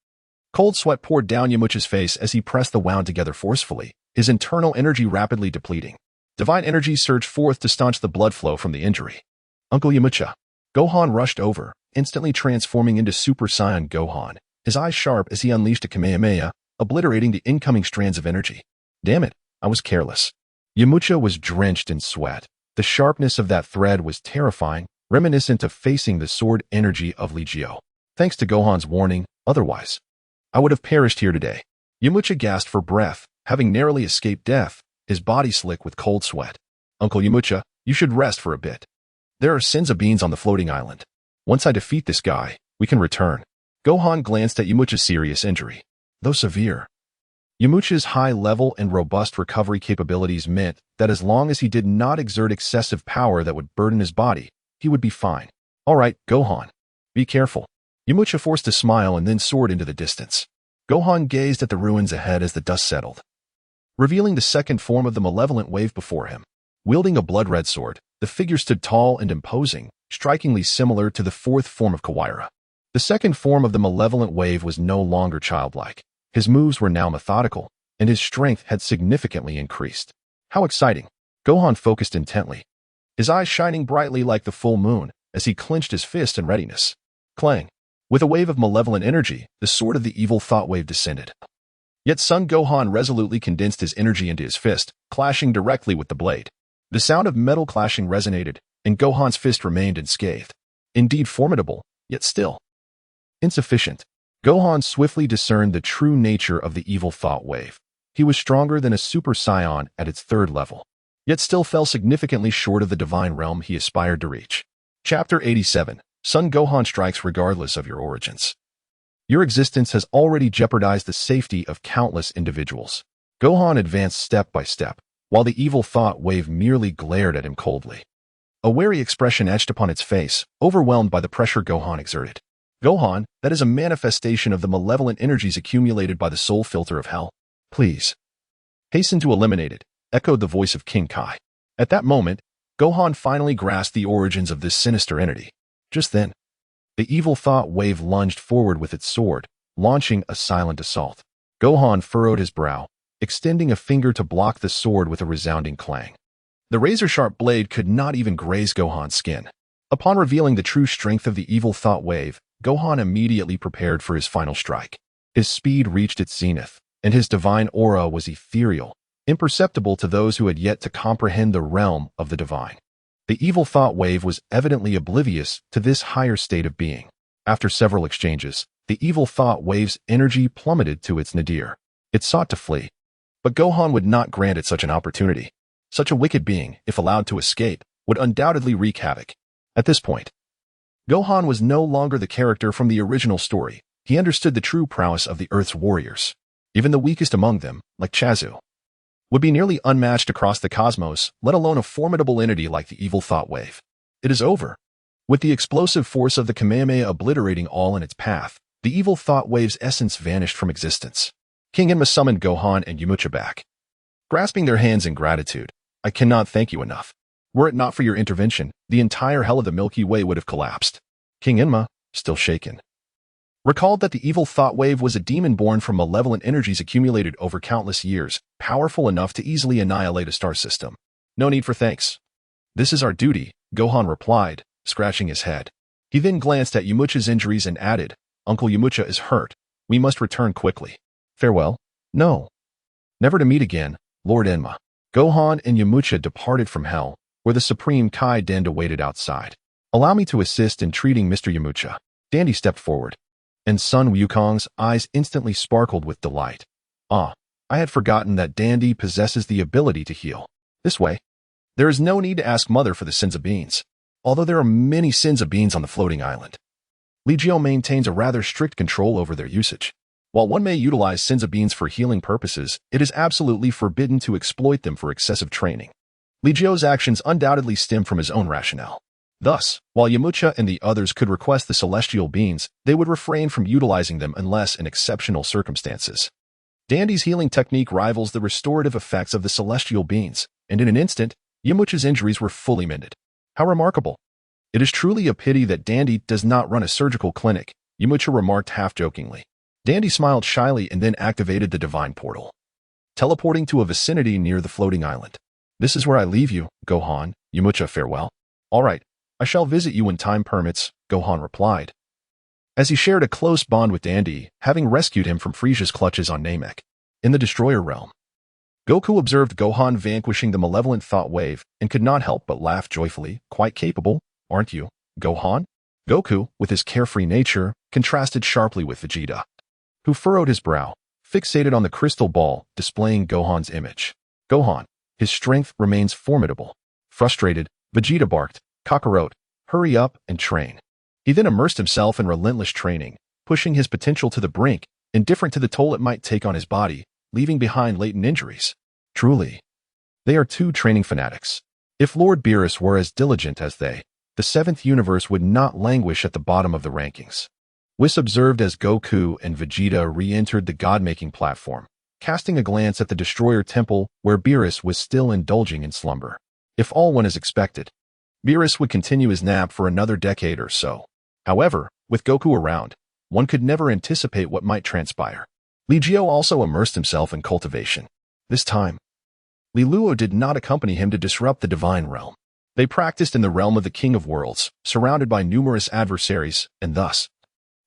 Cold sweat poured down Yamcha's face as he pressed the wound together forcefully, his internal energy rapidly depleting. Divine energy surged forth to staunch the blood flow from the injury. Uncle Yamcha. Gohan rushed over, instantly transforming into Super Saiyan Gohan, his eyes sharp as he unleashed a Kamehameha, obliterating the incoming strands of energy. Damn it, I was careless. Yamcha was drenched in sweat. The sharpness of that thread was terrifying, reminiscent of facing the sword energy of Li Jiu. Thanks to Gohan's warning, otherwise, I would have perished here today. Yamcha gasped for breath, having narrowly escaped death, his body slick with cold sweat. Uncle Yamcha, you should rest for a bit. There are sins of beans on the floating island. Once I defeat this guy, we can return. Gohan glanced at Yamcha's serious injury. Though severe, Yamcha's high level and robust recovery capabilities meant that as long as he did not exert excessive power that would burden his body, he would be fine. All right, Gohan. Be careful. Yamcha forced a smile and then soared into the distance. Gohan gazed at the ruins ahead as the dust settled, revealing the second form of the malevolent wave before him. Wielding a blood-red sword, the figure stood tall and imposing, strikingly similar to the fourth form of Kawaira. The second form of the malevolent wave was no longer childlike. His moves were now methodical, and his strength had significantly increased. How exciting! Gohan focused intently, his eyes shining brightly like the full moon as he clenched his fist in readiness. Clang! With a wave of malevolent energy, the sword of the evil thought wave descended. Yet Son Gohan resolutely condensed his energy into his fist, clashing directly with the blade. The sound of metal clashing resonated, and Gohan's fist remained unscathed. Indeed formidable, yet still insufficient. Gohan swiftly discerned the true nature of the evil thought wave. He was stronger than a Super Saiyan at its third level, yet still fell significantly short of the divine realm he aspired to reach. Chapter 87. Son Gohan strikes regardless of your origins. Your existence has already jeopardized the safety of countless individuals. Gohan advanced step by step, while the evil thought wave merely glared at him coldly. A wary expression etched upon its face, overwhelmed by the pressure Gohan exerted. Gohan, that is a manifestation of the malevolent energies accumulated by the soul filter of hell. Please hasten to eliminate it, echoed the voice of King Kai. At that moment, Gohan finally grasped the origins of this sinister entity. Just then, the evil thought wave lunged forward with its sword, launching a silent assault. Gohan furrowed his brow, extending a finger to block the sword with a resounding clang. The razor-sharp blade could not even graze Gohan's skin. Upon revealing the true strength of the evil thought wave, Gohan immediately prepared for his final strike. His speed reached its zenith, and his divine aura was ethereal, imperceptible to those who had yet to comprehend the realm of the divine. The evil thought wave was evidently oblivious to this higher state of being. After several exchanges, the evil thought wave's energy plummeted to its nadir. It sought to flee, but Gohan would not grant it such an opportunity. Such a wicked being, if allowed to escape, would undoubtedly wreak havoc. At this point, Gohan was no longer the character from the original story. He understood the true prowess of the Earth's warriors. Even the weakest among them, like Chazu, would be nearly unmatched across the cosmos, let alone a formidable entity like the evil thought wave. It is over. With the explosive force of the Kamehameha obliterating all in its path, the evil thought wave's essence vanished from existence. King Enma summoned Gohan and Yamcha back. Grasping their hands in gratitude, I cannot thank you enough. Were it not for your intervention, the entire hell of the Milky Way would have collapsed. King Enma, still shaken, recalled that the evil thought wave was a demon born from malevolent energies accumulated over countless years, powerful enough to easily annihilate a star system. No need for thanks. This is our duty, Gohan replied, scratching his head. He then glanced at Yamcha's injuries and added, Uncle Yamcha is hurt. We must return quickly. Farewell. No. Never to meet again, Lord Enma. Gohan and Yamcha departed from hell, where the Supreme Kai Denda waited outside. Allow me to assist in treating Mr. Yamcha. Dandy stepped forward, and Sun Wukong's eyes instantly sparkled with delight. Ah, I had forgotten that Dandy possesses the ability to heal. This way, there is no need to ask Mother for the sins of beans, although there are many sins of beans on the floating island. Li Jiu maintains a rather strict control over their usage. While one may utilize sins of beans for healing purposes, it is absolutely forbidden to exploit them for excessive training. Li Jiu's actions undoubtedly stem from his own rationale. Thus, while Yamcha and the others could request the celestial beans, they would refrain from utilizing them unless in exceptional circumstances. Dandy's healing technique rivals the restorative effects of the celestial beans, and in an instant, Yamcha's injuries were fully mended. How remarkable! It is truly a pity that Dandy does not run a surgical clinic, Yamcha remarked half-jokingly. Dandy smiled shyly and then activated the divine portal, teleporting to a vicinity near the floating island. This is where I leave you, Gohan. Yamcha, farewell. All right, I shall visit you when time permits, Gohan replied. As he shared a close bond with Dandy, having rescued him from Frieza's clutches on Namek. In the Destroyer realm, Goku observed Gohan vanquishing the malevolent thought wave and could not help but laugh joyfully. Quite capable, aren't you, Gohan? Goku, with his carefree nature, contrasted sharply with Vegeta, who furrowed his brow, fixated on the crystal ball displaying Gohan's image. Gohan, his strength remains formidable. Frustrated, Vegeta barked, Kakarot, hurry up and train. He then immersed himself in relentless training, pushing his potential to the brink, indifferent to the toll it might take on his body, leaving behind latent injuries. Truly, they are two training fanatics. If Lord Beerus were as diligent as they, the seventh universe would not languish at the bottom of the rankings. Whis observed as Goku and Vegeta re-entered the god-making platform, casting a glance at the Destroyer Temple where Beerus was still indulging in slumber. If all went as expected, Beerus would continue his nap for another decade or so. However, with Goku around, one could never anticipate what might transpire. Li Jiu also immersed himself in cultivation. This time, Li Luo did not accompany him to disrupt the divine realm. They practiced in the realm of the King of Worlds, surrounded by numerous adversaries, and thus,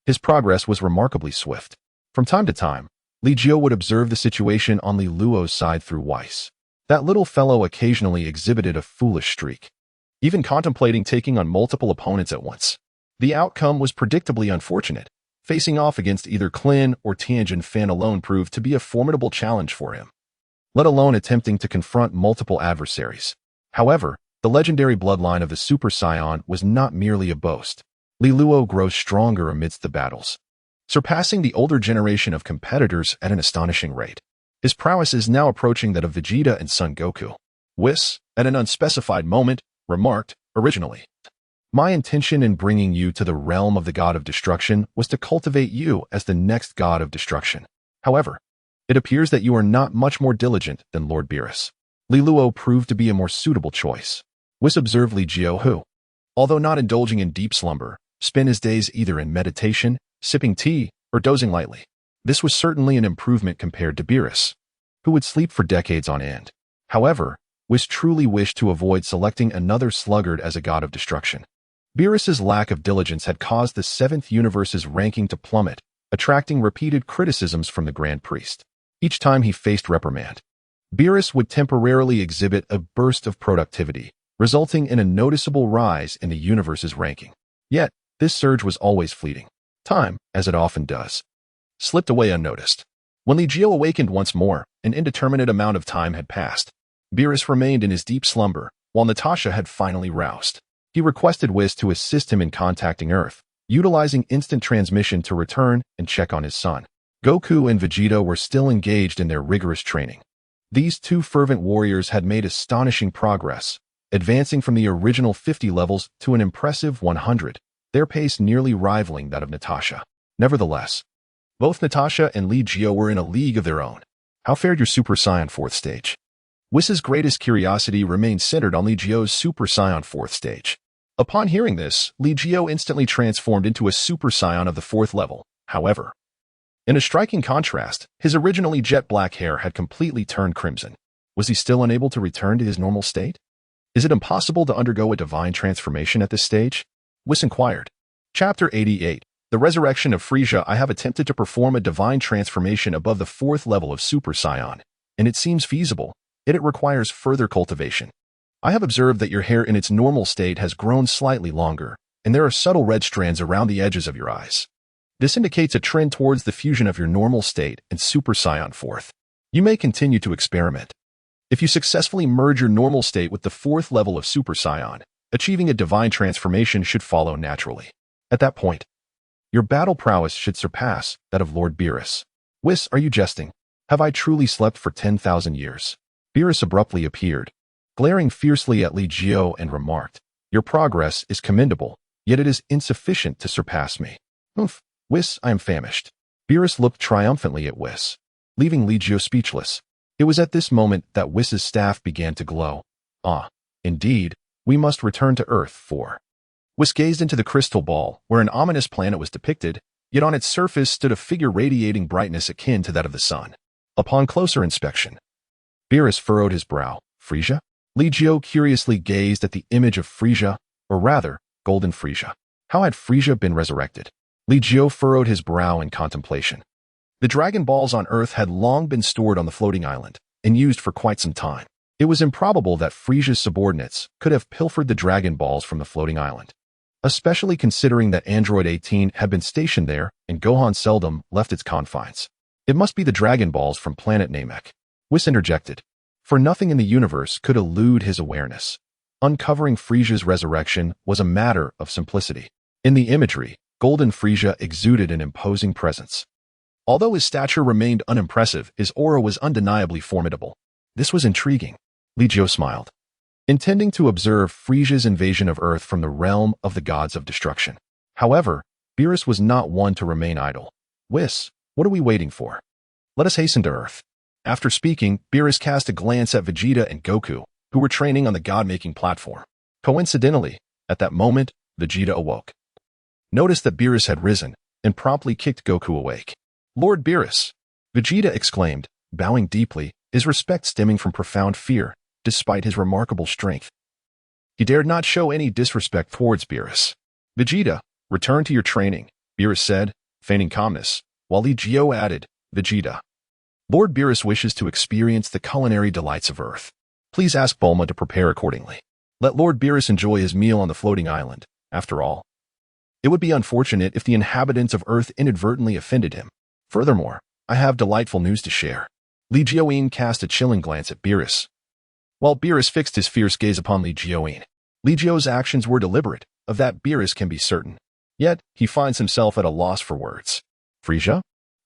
his progress was remarkably swift. From time to time, Li Jiu would observe the situation on Li Luo's side through Weiss. That little fellow occasionally exhibited a foolish streak, even contemplating taking on multiple opponents at once. The outcome was predictably unfortunate. Facing off against either Klin or Tianjin Fan alone proved to be a formidable challenge for him, let alone attempting to confront multiple adversaries. However, the legendary bloodline of the Super Saiyan was not merely a boast. Li Luo grows stronger amidst the battles, surpassing the older generation of competitors at an astonishing rate. His prowess is now approaching that of Vegeta and Son Goku. Whis, at an unspecified moment, remarked, originally, my intention in bringing you to the realm of the God of Destruction was to cultivate you as the next God of Destruction. However, it appears that you are not much more diligent than Lord Beerus. Li Luo proved to be a more suitable choice. Whis observed Li Jiu who, although not indulging in deep slumber, spent his days either in meditation, sipping tea, or dozing lightly. This was certainly an improvement compared to Beerus, who would sleep for decades on end. However, Whis truly wished to avoid selecting another sluggard as a God of Destruction. Beerus's lack of diligence had caused the seventh universe's ranking to plummet, attracting repeated criticisms from the Grand Priest. Each time he faced reprimand, Beerus would temporarily exhibit a burst of productivity, resulting in a noticeable rise in the universe's ranking. Yet, this surge was always fleeting. Time, as it often does, slipped away unnoticed. When Li Jiu awakened once more, an indeterminate amount of time had passed. Beerus remained in his deep slumber, while Natasha had finally roused. He requested Whis to assist him in contacting Earth, utilizing instant transmission to return and check on his son. Goku and Vegeta were still engaged in their rigorous training. These two fervent warriors had made astonishing progress, advancing from the original 50 levels to an impressive 100, their pace nearly rivaling that of Natasha. Nevertheless, both Natasha and Li Jiu were in a league of their own. How fared your Super Saiyan 4th stage? Whis' greatest curiosity remained centered on Li Jiu's Super Saiyan 4th stage. Upon hearing this, Li Jiu instantly transformed into a Super Saiyan of the 4th level. However, in a striking contrast, his originally jet black hair had completely turned crimson. Was he still unable to return to his normal state? Is it impossible to undergo a divine transformation at this stage? Whis inquired. Chapter 88. The Resurrection of Frieza. I have attempted to perform a divine transformation above the 4th level of Super Saiyan, and it seems feasible, yet it requires further cultivation. I have observed that your hair in its normal state has grown slightly longer, and there are subtle red strands around the edges of your eyes. This indicates a trend towards the fusion of your normal state and Super Saiyan 4th. You may continue to experiment. If you successfully merge your normal state with the 4th level of Super Saiyan, achieving a divine transformation should follow naturally. At that point, your battle prowess should surpass that of Lord Beerus. Whis, are you jesting? Have I truly slept for 10,000 years? Beerus abruptly appeared, glaring fiercely at Li Jiu and remarked, your progress is commendable, yet it is insufficient to surpass me. Oof, Whis, I am famished. Beerus looked triumphantly at Whis, leaving Li Jiu speechless. It was at this moment that Whis' staff began to glow. Ah, indeed, we must return to Earth for. Whis gazed into the crystal ball, where an ominous planet was depicted, yet on its surface stood a figure radiating brightness akin to that of the sun. Upon closer inspection, Beerus furrowed his brow. Frieza? Li Jiu curiously gazed at the image of Frieza, or rather, Golden Frieza. How had Frieza been resurrected? Li Jiu furrowed his brow in contemplation. The Dragon Balls on Earth had long been stored on the floating island, and used for quite some time. It was improbable that Frieza's subordinates could have pilfered the Dragon Balls from the floating island, especially considering that Android 18 had been stationed there and Gohan seldom left its confines. It must be the Dragon Balls from planet Namek. Whis interjected, for nothing in the universe could elude his awareness. Uncovering Frieza's resurrection was a matter of simplicity. In the imagery, Golden Frieza exuded an imposing presence. Although his stature remained unimpressive, his aura was undeniably formidable. This was intriguing. Li Jiu smiled, intending to observe Frieza's invasion of Earth from the realm of the gods of destruction. However, Beerus was not one to remain idle. Whis, what are we waiting for? Let us hasten to Earth. After speaking, Beerus cast a glance at Vegeta and Goku, who were training on the god-making platform. Coincidentally, at that moment, Vegeta awoke. Noticed that Beerus had risen, and promptly kicked Goku awake. Lord Beerus! Vegeta exclaimed, bowing deeply, his respect stemming from profound fear, despite his remarkable strength. He dared not show any disrespect towards Beerus. Vegeta, return to your training, Beerus said, feigning calmness, while Li Jiu added, Vegeta. Lord Beerus wishes to experience the culinary delights of Earth. Please ask Bulma to prepare accordingly. Let Lord Beerus enjoy his meal on the floating island, after all. It would be unfortunate if the inhabitants of Earth inadvertently offended him. Furthermore, I have delightful news to share. Li Jiu cast a chilling glance at Beerus. While Beerus fixed his fierce gaze upon Li Jiu, Li Jiu's actions were deliberate, of that Beerus can be certain. Yet, he finds himself at a loss for words. Frieza?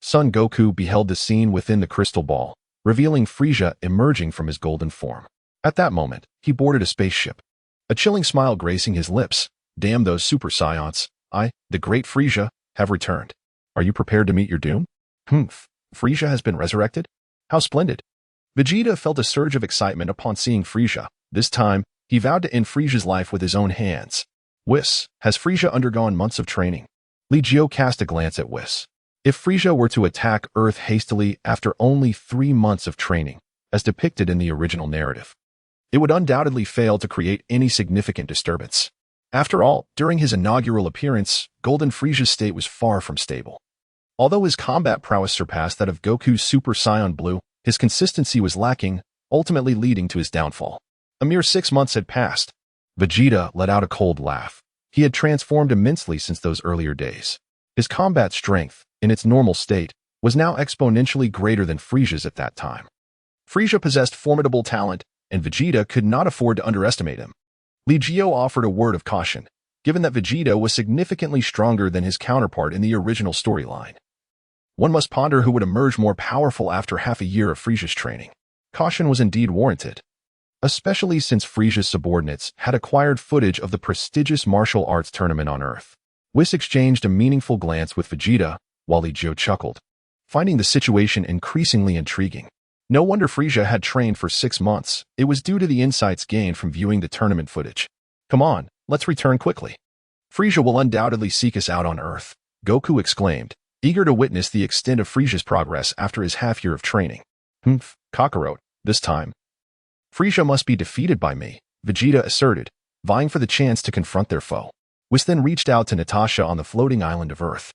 Son Goku beheld the scene within the crystal ball, revealing Frieza emerging from his golden form. At that moment, he boarded a spaceship. A chilling smile gracing his lips. Damn those Super Saiyans, I, the great Frieza, have returned. Are you prepared to meet your doom? Frieza has been resurrected? How splendid. Vegeta felt a surge of excitement upon seeing Frieza. This time, he vowed to end Frieza's life with his own hands. Whis, has Frieza undergone months of training? Li Jiu cast a glance at Whis. If Frieza were to attack Earth hastily after only 3 months of training, as depicted in the original narrative, it would undoubtedly fail to create any significant disturbance. After all, during his inaugural appearance, Golden Frieza's state was far from stable. Although his combat prowess surpassed that of Goku's Super Saiyan Blue, his consistency was lacking, ultimately leading to his downfall. A mere 6 months had passed. Vegeta let out a cold laugh. He had transformed immensely since those earlier days. His combat strength, in its normal state, was now exponentially greater than Frieza's at that time. Frieza possessed formidable talent, and Vegeta could not afford to underestimate him. Li Jiu offered a word of caution, given that Vegeta was significantly stronger than his counterpart in the original storyline. One must ponder who would emerge more powerful after half a year of Frieza's training. Caution was indeed warranted, especially since Frieza's subordinates had acquired footage of the prestigious martial arts tournament on Earth. Whis exchanged a meaningful glance with Vegeta, while Li Jiu chuckled, finding the situation increasingly intriguing. No wonder Frieza had trained for 6 months. It was due to the insights gained from viewing the tournament footage. Come on, let's return quickly. Frieza will undoubtedly seek us out on Earth, Goku exclaimed, eager to witness the extent of Frieza's progress after his half-year of training. Kakarot, this time. Frieza must be defeated by me, Vegeta asserted, vying for the chance to confront their foe. Whis then reached out to Natasha on the floating island of Earth.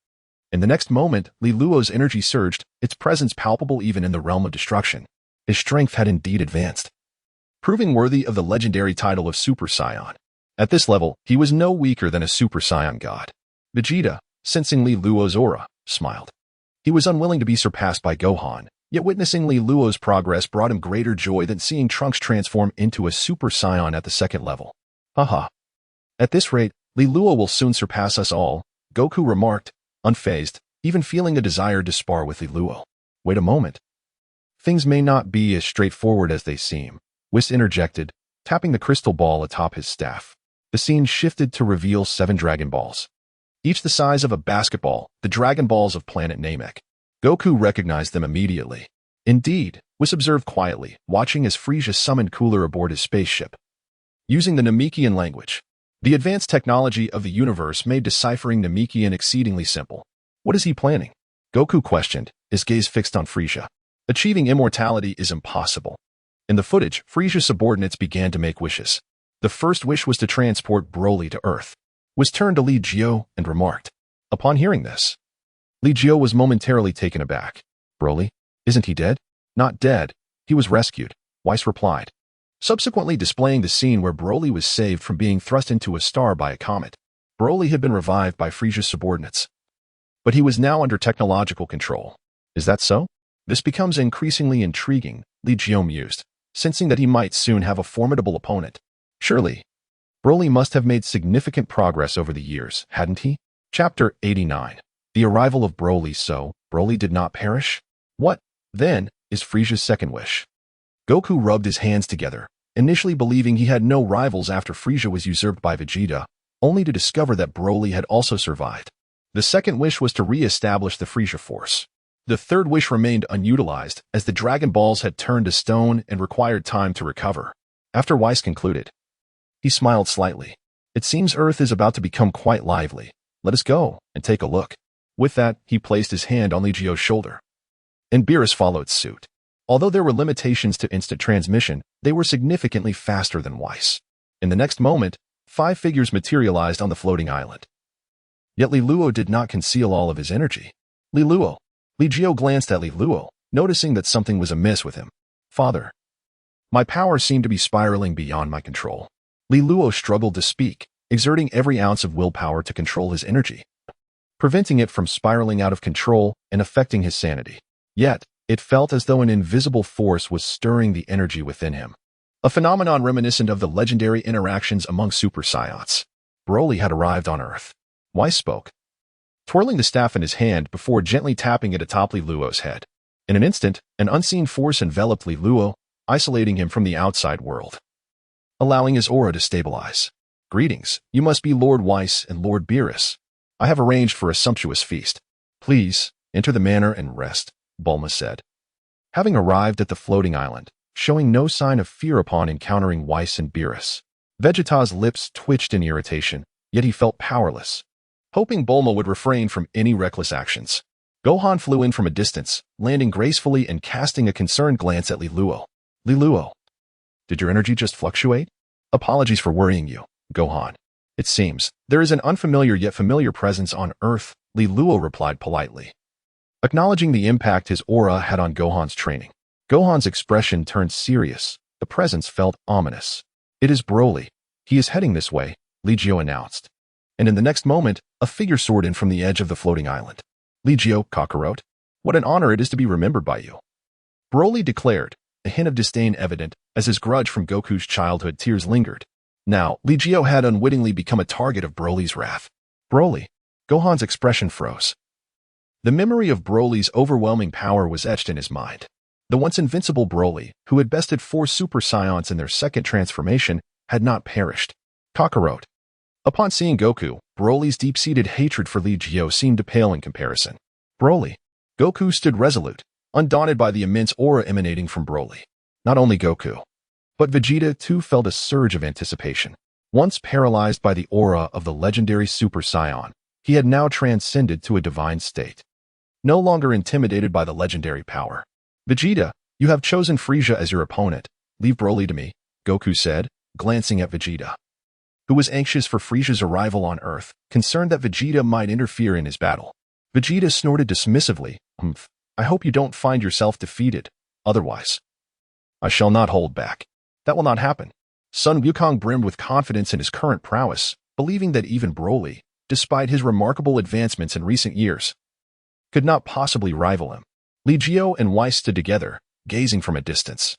In the next moment, Li Luo's energy surged, its presence palpable even in the realm of destruction. His strength had indeed advanced, proving worthy of the legendary title of Super Saiyan. At this level, he was no weaker than a Super Saiyan god. Vegeta, sensing Li Luo's aura, smiled. He was unwilling to be surpassed by Gohan, yet witnessing Li Luo's progress brought him greater joy than seeing Trunks transform into a Super Saiyan at the 2nd level. Haha. At this rate, Li Luo will soon surpass us all, Goku remarked, unfazed, even feeling a desire to spar with Li Luo. Wait a moment. Things may not be as straightforward as they seem, Whis interjected, tapping the crystal ball atop his staff. The scene shifted to reveal 7 Dragon Balls. Each the size of a basketball, the Dragon Balls of planet Namek. Goku recognized them immediately. Indeed, Whis observed quietly, watching as Frieza summoned Cooler aboard his spaceship. Using the Namekian language, the advanced technology of the universe made deciphering Namekian exceedingly simple. What is he planning? Goku questioned, his gaze fixed on Frieza. Achieving immortality is impossible. In the footage, Frieza's subordinates began to make wishes. The first wish was to transport Broly to Earth. Was turned to Li Jiu and remarked. Upon hearing this, Li Jiu was momentarily taken aback. Broly? Isn't he dead? Not dead. He was rescued, Weiss replied, subsequently displaying the scene where Broly was saved from being thrust into a star by a comet. Broly had been revived by Frieza's subordinates, but he was now under technological control. Is that so? This becomes increasingly intriguing, Li Jiu mused, sensing that he might soon have a formidable opponent. Surely, Broly must have made significant progress over the years, hadn't he? Chapter 89. The arrival of Broly. So, Broly did not perish? What, then, is Frieza's second wish? Goku rubbed his hands together, initially believing he had no rivals after Frieza was usurped by Vegeta, only to discover that Broly had also survived. The second wish was to re-establish the Frieza Force. The third wish remained unutilized, as the Dragon Balls had turned to stone and required time to recover. After Weiss concluded, he smiled slightly. It seems Earth is about to become quite lively. Let us go and take a look. With that, he placed his hand on Li Jiu's shoulder. And Beerus followed suit. Although there were limitations to instant transmission, they were significantly faster than Weiss. In the next moment, 5 figures materialized on the floating island. Yet Li Luo did not conceal all of his energy. Li Jiu glanced at Li Luo, noticing that something was amiss with him. Father. My power seemed to be spiraling beyond my control. Li Luo struggled to speak, exerting every ounce of willpower to control his energy, preventing it from spiraling out of control and affecting his sanity. Yet, it felt as though an invisible force was stirring the energy within him. A phenomenon reminiscent of the legendary interactions among Super Saiyans. Broly had arrived on Earth. Weiss spoke, twirling the staff in his hand before gently tapping it atop Li Luo's head. In an instant, an unseen force enveloped Li Luo, isolating him from the outside world, allowing his aura to stabilize. Greetings, you must be Lord Weiss and Lord Beerus. I have arranged for a sumptuous feast. Please, enter the manor and rest, Bulma said. Having arrived at the floating island, showing no sign of fear upon encountering Weiss and Beerus, Vegeta's lips twitched in irritation, yet he felt powerless. Hoping Bulma would refrain from any reckless actions, Gohan flew in from a distance, landing gracefully and casting a concerned glance at Li Luo. Li Luo, did your energy just fluctuate? Apologies for worrying you, Gohan. It seems there is an unfamiliar yet familiar presence on Earth, Li Luo replied politely, acknowledging the impact his aura had on Gohan's training. Gohan's expression turned serious. The presence felt ominous. It is Broly. He is heading this way, Li Jiu announced. And in the next moment, a figure soared in from the edge of the floating island. Li Jiu, Kakarot, what an honor it is to be remembered by you, Broly declared, a hint of disdain evident as his grudge from Goku's childhood tears lingered. Now, Li Jiu had unwittingly become a target of Broly's wrath. Broly. Gohan's expression froze. The memory of Broly's overwhelming power was etched in his mind. The once invincible Broly, who had bested 4 Super Saiyans in their second transformation, had not perished. Kakarot. Upon seeing Goku, Broly's deep-seated hatred for Li Jiu seemed to pale in comparison. Broly. Goku stood resolute, undaunted by the immense aura emanating from Broly. Not only Goku, but Vegeta too felt a surge of anticipation. Once paralyzed by the aura of the legendary Super Saiyan, he had now transcended to a divine state. No longer intimidated by the legendary power. Vegeta, you have chosen Frieza as your opponent. Leave Broly to me, Goku said, glancing at Vegeta, who was anxious for Frieza's arrival on Earth, concerned that Vegeta might interfere in his battle. Vegeta snorted dismissively, I hope you don't find yourself defeated. Otherwise, I shall not hold back. That will not happen. Sun Wukong brimmed with confidence in his current prowess, believing that even Broly, despite his remarkable advancements in recent years, could not possibly rival him. Li Jiu and Weiss stood together, gazing from a distance,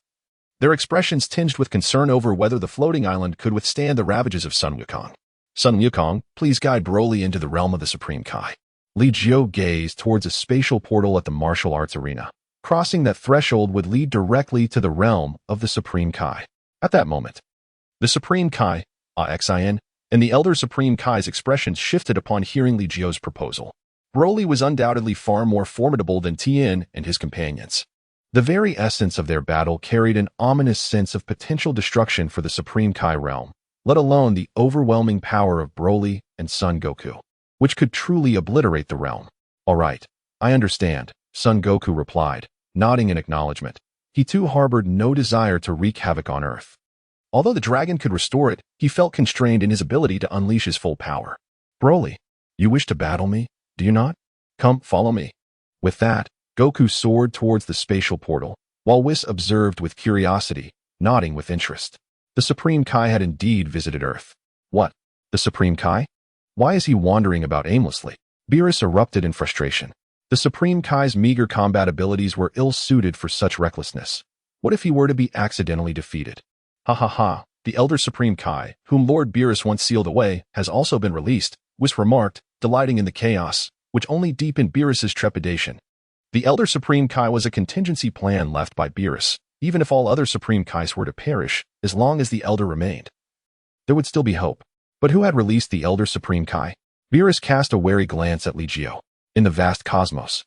their expressions tinged with concern over whether the floating island could withstand the ravages of Sun Wukong. Sun Wukong, please guide Broly into the realm of the Supreme Kai. Li Jiu gazed towards a spatial portal at the martial arts arena. Crossing that threshold would lead directly to the realm of the Supreme Kai. At that moment, the Supreme Kai, Xian, and the Elder Supreme Kai's expressions shifted upon hearing Li Jiu's proposal. Broly was undoubtedly far more formidable than Tien and his companions. The very essence of their battle carried an ominous sense of potential destruction for the Supreme Kai realm, let alone the overwhelming power of Broly and Son Goku, which could truly obliterate the realm. All right, I understand, Son Goku replied, nodding in acknowledgement. he too harbored no desire to wreak havoc on Earth. Although the dragon could restore it, he felt constrained in his ability to unleash his full power. Broly, you wish to battle me, do you not? Come, follow me. With that, Goku soared towards the spatial portal, while Whis observed with curiosity, nodding with interest. The Supreme Kai had indeed visited Earth. What? The Supreme Kai? Why is he wandering about aimlessly? Beerus erupted in frustration. The Supreme Kai's meager combat abilities were ill-suited for such recklessness. What if he were to be accidentally defeated? Ha ha ha, the Elder Supreme Kai, whom Lord Beerus once sealed away, has also been released, Whis remarked, delighting in the chaos, which only deepened Beerus's trepidation. The Elder Supreme Kai was a contingency plan left by Beerus. Even if all other Supreme Kais were to perish, as long as the Elder remained, there would still be hope. But who had released the Elder Supreme Kai? Beerus cast a wary glance at Li Jiu. In the vast cosmos,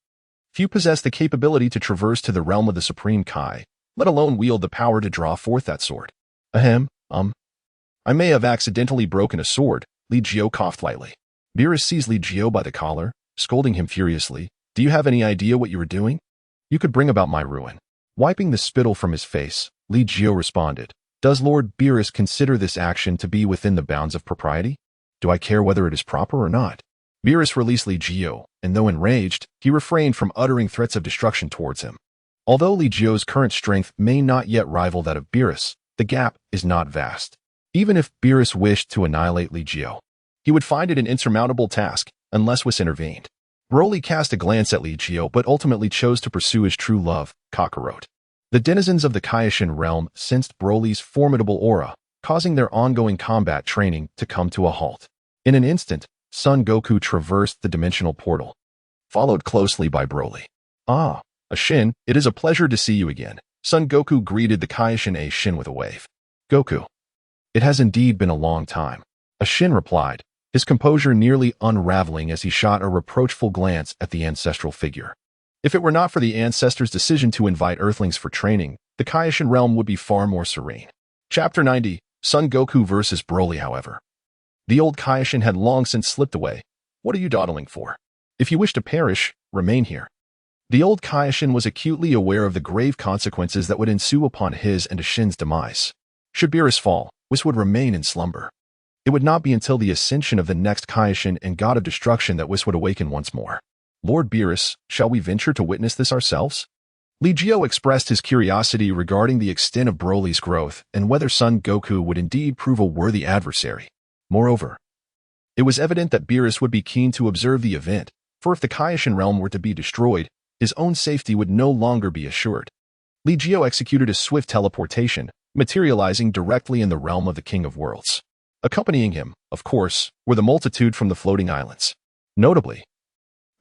few possess the capability to traverse to the realm of the Supreme Kai, let alone wield the power to draw forth that sword. Ahem, I may have accidentally broken a sword, Li Jiu coughed lightly. Beerus seized Li Jiu by the collar, scolding him furiously. Do you have any idea what you were doing? You could bring about my ruin. Wiping the spittle from his face, Li Jiu responded. Does Lord Beerus consider this action to be within the bounds of propriety? Do I care whether it is proper or not? Beerus released Li Jiu, and though enraged, he refrained from uttering threats of destruction towards him. Although Li Jiu's current strength may not yet rival that of Beerus, the gap is not vast. Even if Beerus wished to annihilate Li Jiu, he would find it an insurmountable task, unless Whis intervened. Broly cast a glance at Li Jiu but ultimately chose to pursue his true love, Kakarot. The denizens of the Kaioshin realm sensed Broly's formidable aura, causing their ongoing combat training to come to a halt. In an instant, Son Goku traversed the dimensional portal, followed closely by Broly. Ah, Ashin, it is a pleasure to see you again. Son Goku greeted the Kaioshin Ashin with a wave. Goku. It has indeed been a long time. Ashin replied, his composure nearly unraveling as he shot a reproachful glance at the ancestral figure. If it were not for the ancestors' decision to invite Earthlings for training, the Kaioshin realm would be far more serene. Chapter 90, Son Goku vs. Broly, however. The old Kaioshin had long since slipped away. What are you dawdling for? If you wish to perish, remain here. The old Kaioshin was acutely aware of the grave consequences that would ensue upon his and Ashin's demise. Should Beerus fall, Whis would remain in slumber. It would not be until the ascension of the next Kaioshin and God of Destruction that Whis would awaken once more. Lord Beerus, shall we venture to witness this ourselves? Li Jiu expressed his curiosity regarding the extent of Broly's growth and whether Son Goku would indeed prove a worthy adversary. Moreover, it was evident that Beerus would be keen to observe the event, for if the Kaioshin realm were to be destroyed, his own safety would no longer be assured. Li Jiu executed a swift teleportation, materializing directly in the realm of the King of Worlds. Accompanying him, of course, were the multitude from the floating islands. Notably,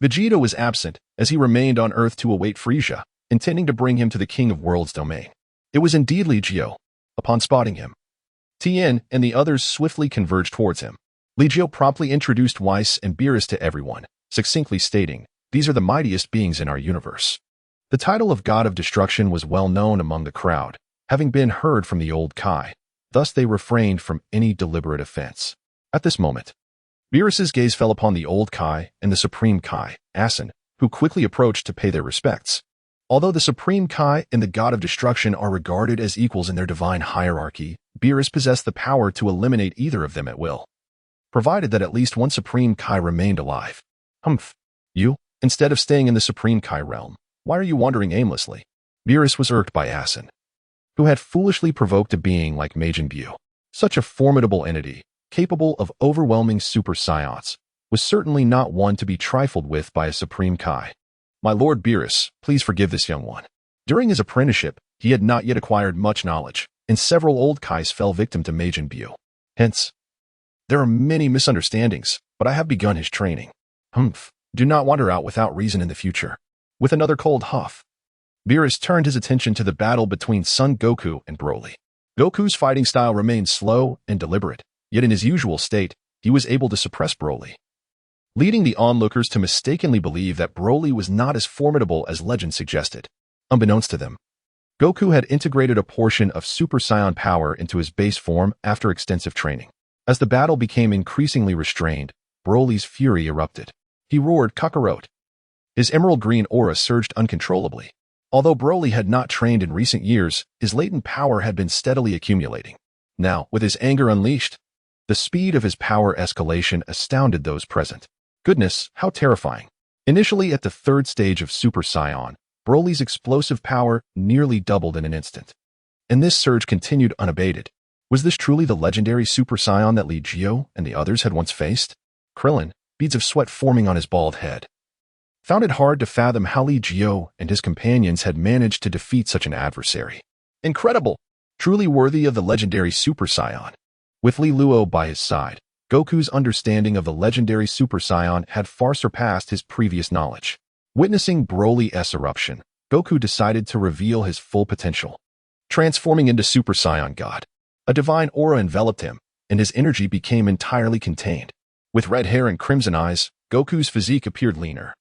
Vegeta was absent as he remained on Earth to await Frieza, intending to bring him to the King of Worlds' domain. It was indeed Li Jiu. Upon spotting him, Tien and the others swiftly converged towards him. Li Jiu promptly introduced Whis and Beerus to everyone, succinctly stating, "These are the mightiest beings in our universe." The title of God of Destruction was well known among the crowd, having been heard from the old Kai. Thus they refrained from any deliberate offense. At this moment, Beerus's gaze fell upon the old Kai and the Supreme Kai, Ascension, who quickly approached to pay their respects. Although the Supreme Kai and the God of Destruction are regarded as equals in their divine hierarchy, Beerus possessed the power to eliminate either of them at will, provided that at least one Supreme Kai remained alive. Humph. You, instead of staying in the Supreme Kai realm, why are you wandering aimlessly? Beerus was irked by Ascension, who had foolishly provoked a being like Majin Buu. Such a formidable entity, capable of overwhelming Super Saiyans, was certainly not one to be trifled with by a Supreme Kai. My Lord Beerus, please forgive this young one. During his apprenticeship, he had not yet acquired much knowledge, and several old Kais fell victim to Majin Buu. Hence, there are many misunderstandings, but I have begun his training. Humph. Do not wander out without reason in the future. With another cold huff, Beerus turned his attention to the battle between Son Goku and Broly. Goku's fighting style remained slow and deliberate, yet in his usual state, he was able to suppress Broly, leading the onlookers to mistakenly believe that Broly was not as formidable as legend suggested. Unbeknownst to them, Goku had integrated a portion of Super Saiyan power into his base form after extensive training. As the battle became increasingly restrained, Broly's fury erupted. He roared Kakarot. His emerald green aura surged uncontrollably. Although Broly had not trained in recent years, his latent power had been steadily accumulating. Now, with his anger unleashed, the speed of his power escalation astounded those present. Goodness, how terrifying. Initially at the third stage of Super Saiyan, Broly's explosive power nearly doubled in an instant. And this surge continued unabated. Was this truly the legendary Super Saiyan that Li Jiu and the others had once faced? Krillin, beads of sweat forming on his bald head, found it hard to fathom how Li Jiu and his companions had managed to defeat such an adversary. Incredible! Truly worthy of the legendary Super Saiyan. With Li Luo by his side, Goku's understanding of the legendary Super Saiyan had far surpassed his previous knowledge. Witnessing Broly's eruption, Goku decided to reveal his full potential. Transforming into Super Saiyan God, a divine aura enveloped him, and his energy became entirely contained. With red hair and crimson eyes, Goku's physique appeared leaner.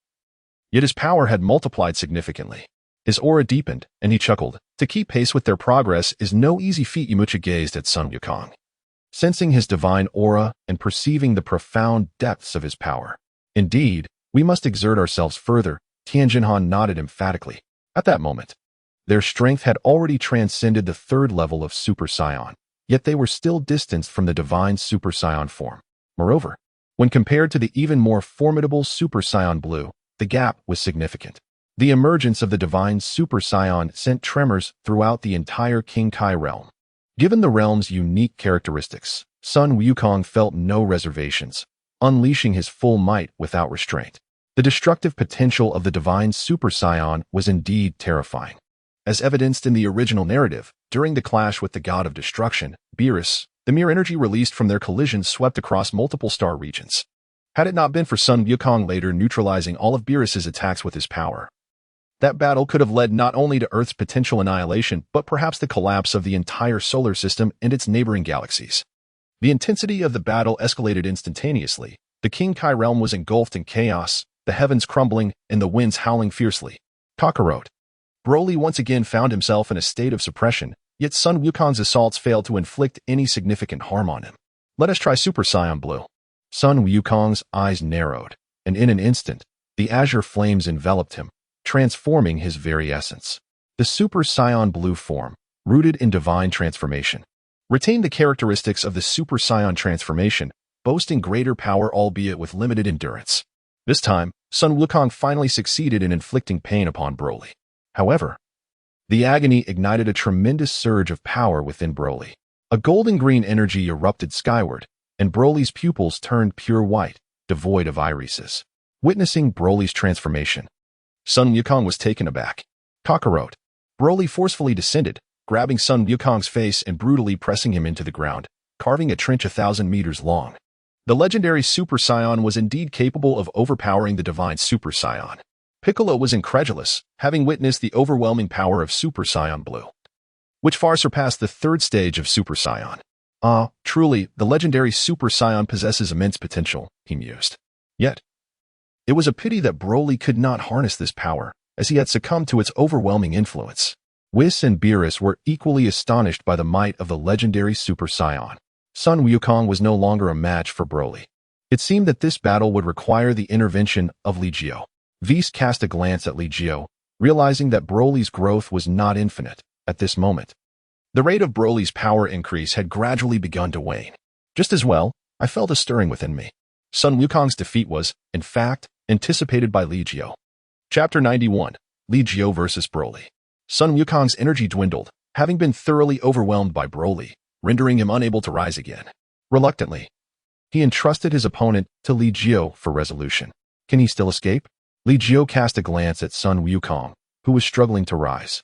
Yet his power had multiplied significantly. His aura deepened, and he chuckled. To keep pace with their progress is no easy feat. Yamcha gazed at Sun Wukong, sensing his divine aura and perceiving the profound depths of his power. Indeed, we must exert ourselves further, Tianjinhan nodded emphatically. At that moment, their strength had already transcended the third level of Super Saiyan, yet they were still distanced from the divine Super Saiyan form. Moreover, when compared to the even more formidable Super Saiyan Blue, the gap was significant. The emergence of the divine Super Saiyan sent tremors throughout the entire King Kai realm. Given the realm's unique characteristics, Sun Wukong felt no reservations, unleashing his full might without restraint. The destructive potential of the divine Super Saiyan was indeed terrifying. As evidenced in the original narrative, during the clash with the god of destruction, Beerus, the mere energy released from their collision swept across multiple star regions. Had it not been for Sun Wukong later neutralizing all of Beerus's attacks with his power, that battle could have led not only to Earth's potential annihilation, but perhaps the collapse of the entire solar system and its neighboring galaxies. The intensity of the battle escalated instantaneously. The King Kai realm was engulfed in chaos, the heavens crumbling, and the winds howling fiercely. Kakarot. Broly once again found himself in a state of suppression, yet Sun Wukong's assaults failed to inflict any significant harm on him. Let us try Super Saiyan Blue. Sun Wukong's eyes narrowed, and in an instant, the azure flames enveloped him, transforming his very essence. The Super Saiyan Blue form, rooted in divine transformation, retained the characteristics of the Super Saiyan transformation, boasting greater power albeit with limited endurance. This time, Sun Wukong finally succeeded in inflicting pain upon Broly. However, the agony ignited a tremendous surge of power within Broly. A golden-green energy erupted skyward, and Broly's pupils turned pure white, devoid of irises. Witnessing Broly's transformation, Sun Wukong was taken aback. Kakarot. Broly forcefully descended, grabbing Sun Wukong's face and brutally pressing him into the ground, carving a trench 1,000 meters long. The legendary Super Saiyan was indeed capable of overpowering the divine Super Saiyan. Piccolo was incredulous, having witnessed the overwhelming power of Super Saiyan Blue, which far surpassed the third stage of Super Saiyan. Truly, the legendary Super Saiyan possesses immense potential, he mused. Yet, it was a pity that Broly could not harness this power, as he had succumbed to its overwhelming influence. Whis and Beerus were equally astonished by the might of the legendary Super Saiyan. Sun Wukong was no longer a match for Broly. It seemed that this battle would require the intervention of Li Jiu. Whis cast a glance at Li Jiu, realizing that Broly's growth was not infinite at this moment. The rate of Broly's power increase had gradually begun to wane. Just as well, I felt a stirring within me. Sun Wukong's defeat was, in fact, anticipated by Li Jiu. Chapter 91. Li Jiu vs. Broly. Sun Wukong's energy dwindled, having been thoroughly overwhelmed by Broly, rendering him unable to rise again. Reluctantly, he entrusted his opponent to Li Jiu for resolution. Can he still escape? Li Jiu cast a glance at Sun Wukong, who was struggling to rise.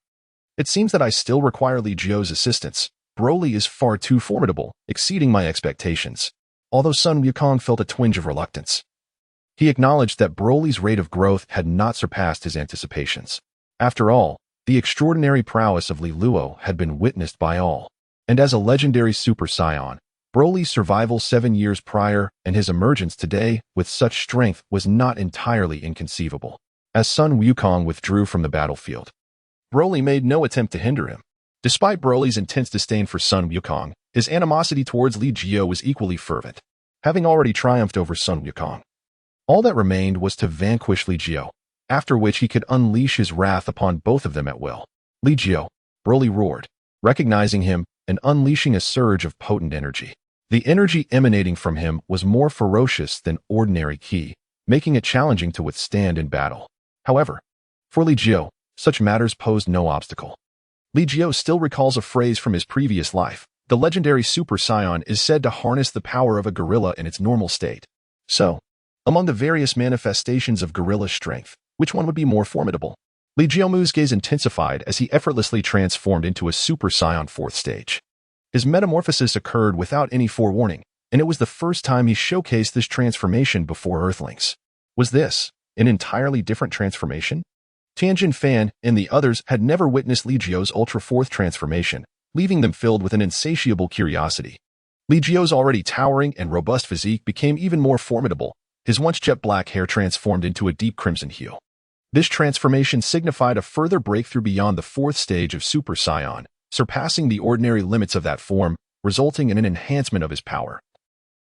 It seems that I still require Li Jiu's assistance. Broly is far too formidable, exceeding my expectations. Although Sun Wukong felt a twinge of reluctance, he acknowledged that Broly's rate of growth had not surpassed his anticipations. After all, the extraordinary prowess of Li Luo had been witnessed by all. And as a legendary Super Saiyan, Broly's survival 7 years prior and his emergence today with such strength was not entirely inconceivable. As Sun Wukong withdrew from the battlefield, Broly made no attempt to hinder him. Despite Broly's intense disdain for Sun Wukong, his animosity towards Li Jiu was equally fervent. Having already triumphed over Sun Wukong, all that remained was to vanquish Li Jiu. after which he could unleash his wrath upon both of them at will. Li Jiu, Broly roared, recognizing him and unleashing a surge of potent energy. The energy emanating from him was more ferocious than ordinary ki, making it challenging to withstand in battle. However, for Li Jiu, such matters posed no obstacle. Li Jiu still recalls a phrase from his previous life. The legendary Super Saiyan is said to harness the power of a gorilla in its normal state. So, among the various manifestations of gorilla strength, which one would be more formidable? Li Jiu's gaze intensified as he effortlessly transformed into a Super Saiyan 4th stage. His metamorphosis occurred without any forewarning, and it was the first time he showcased this transformation before Earthlings. Was this an entirely different transformation? Tianjin Fan and the others had never witnessed Li Jiu's Ultra 4th transformation, leaving them filled with an insatiable curiosity. Li Jiu's already towering and robust physique became even more formidable. His once jet black hair transformed into a deep crimson hue. This transformation signified a further breakthrough beyond the 4th stage of Super Saiyan, surpassing the ordinary limits of that form, resulting in an enhancement of his power.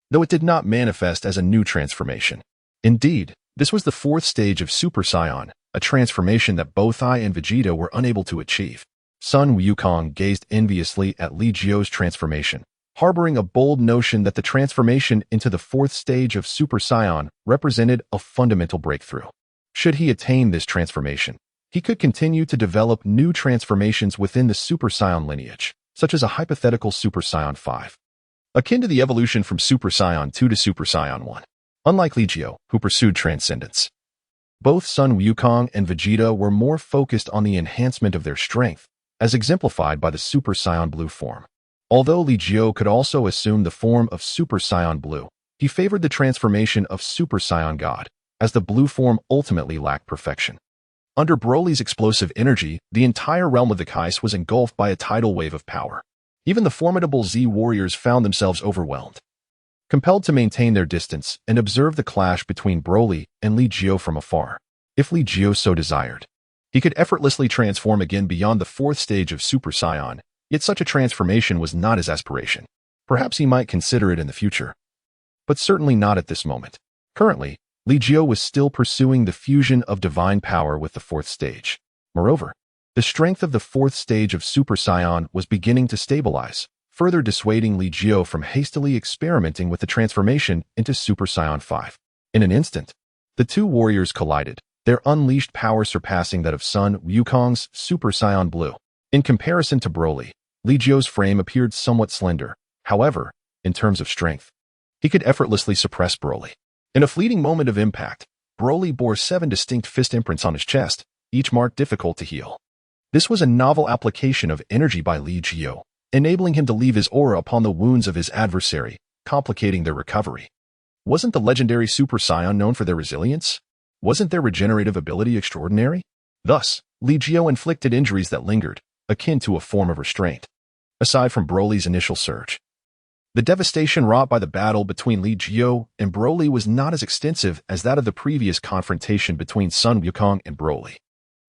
Though it did not manifest as a new transformation. Indeed, this was the 4th stage of Super Saiyan, a transformation that both I and Vegeta were unable to achieve. Sun Wukong gazed enviously at Li Jiu's transformation, harboring a bold notion that the transformation into the 4th stage of Super Saiyan represented a fundamental breakthrough. Should he attain this transformation, he could continue to develop new transformations within the Super Saiyan lineage, such as a hypothetical Super Saiyan 5, akin to the evolution from Super Saiyan 2 to Super Saiyan 1. Unlike Li Jiu, who pursued transcendence, both Sun Wukong and Vegeta were more focused on the enhancement of their strength, as exemplified by the Super Saiyan Blue form. Although Li Jiu could also assume the form of Super Saiyan Blue, he favored the transformation of Super Saiyan God, as the blue form ultimately lacked perfection. Under Broly's explosive energy, the entire realm of the Kais was engulfed by a tidal wave of power. Even the formidable Z warriors found themselves overwhelmed, compelled to maintain their distance and observe the clash between Broly and Li Jiu from afar. If Li Jiu so desired, he could effortlessly transform again beyond the 4th stage of Super Saiyan, yet such a transformation was not his aspiration. Perhaps he might consider it in the future, but certainly not at this moment. Currently, Li Jiu was still pursuing the fusion of divine power with the 4th stage. Moreover, the strength of the 4th stage of Super Saiyan was beginning to stabilize, further dissuading Li Jiu from hastily experimenting with the transformation into Super Saiyan 5. In an instant, the two warriors collided, their unleashed power surpassing that of Sun Wukong's Super Saiyan Blue. In comparison to Broly, Li Jiu's frame appeared somewhat slender. However, in terms of strength, he could effortlessly suppress Broly. In a fleeting moment of impact, Broly bore 7 distinct fist imprints on his chest, each mark difficult to heal. This was a novel application of energy by Li Jiu, enabling him to leave his aura upon the wounds of his adversary, complicating their recovery. Wasn't the legendary Super Saiyan known for their resilience? Wasn't their regenerative ability extraordinary? Thus, Li Jiu inflicted injuries that lingered, akin to a form of restraint. Aside from Broly's initial surge, the devastation wrought by the battle between Li Jiu and Broly was not as extensive as that of the previous confrontation between Sun Wukong and Broly.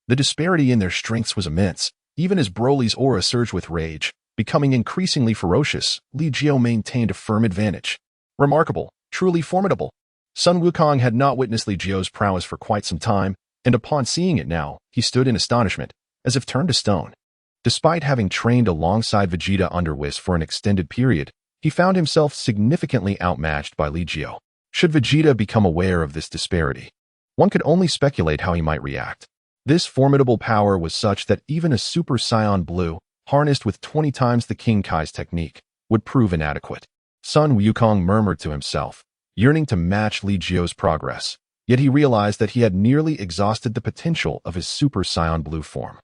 The disparity in their strengths was immense. Even as Broly's aura surged with rage, becoming increasingly ferocious, Li Jiu maintained a firm advantage. Remarkable, truly formidable. Sun Wukong had not witnessed Li Jiu's prowess for quite some time, and upon seeing it now, he stood in astonishment, as if turned to stone. Despite having trained alongside Vegeta under Whis for an extended period, he found himself significantly outmatched by Li Jiu. Should Vegeta become aware of this disparity, one could only speculate how he might react. This formidable power was such that even a Super Saiyan Blue, harnessed with 20 times the King Kai's technique, would prove inadequate. Sun Wukong murmured to himself, yearning to match Li Jiu's progress, yet he realized that he had nearly exhausted the potential of his Super Saiyan Blue form.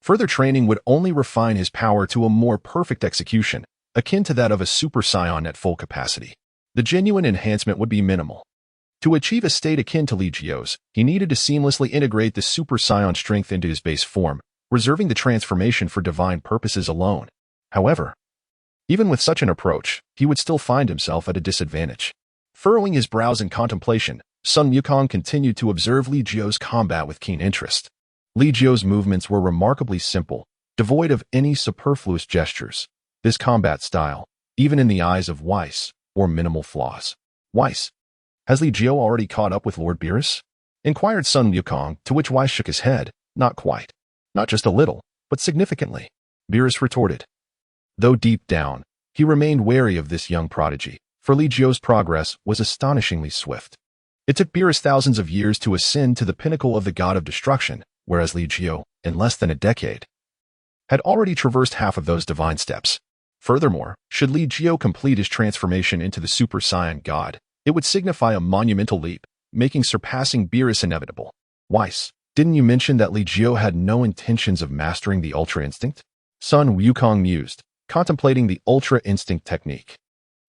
Further training would only refine his power to a more perfect execution, akin to that of a Super Saiyan at full capacity. The genuine enhancement would be minimal. To achieve a state akin to Li Jiu's, he needed to seamlessly integrate the Super Saiyan strength into his base form, reserving the transformation for divine purposes alone. However, even with such an approach, he would still find himself at a disadvantage. Furrowing his brows in contemplation, Sun Wukong continued to observe Li Jiu's combat with keen interest. Li Jiu's movements were remarkably simple, devoid of any superfluous gestures. This combat style, even in the eyes of Whis, bore minimal flaws. Whis, has Li Jiu already caught up with Lord Beerus? inquired Sun Wukong, to which Weiss shook his head. Not quite. Not just a little, but significantly, Beerus retorted. Though deep down, he remained wary of this young prodigy, for Li Jiu's progress was astonishingly swift. It took Beerus thousands of years to ascend to the pinnacle of the god of destruction, whereas Li Jiu, in less than a decade, had already traversed half of those divine steps. Furthermore, should Li Jiu complete his transformation into the Super Saiyan god, it would signify a monumental leap, making surpassing Beerus inevitable. Weiss, didn't you mention that Li Jiu had no intentions of mastering the Ultra Instinct? Sun Wukong mused, contemplating the Ultra Instinct technique.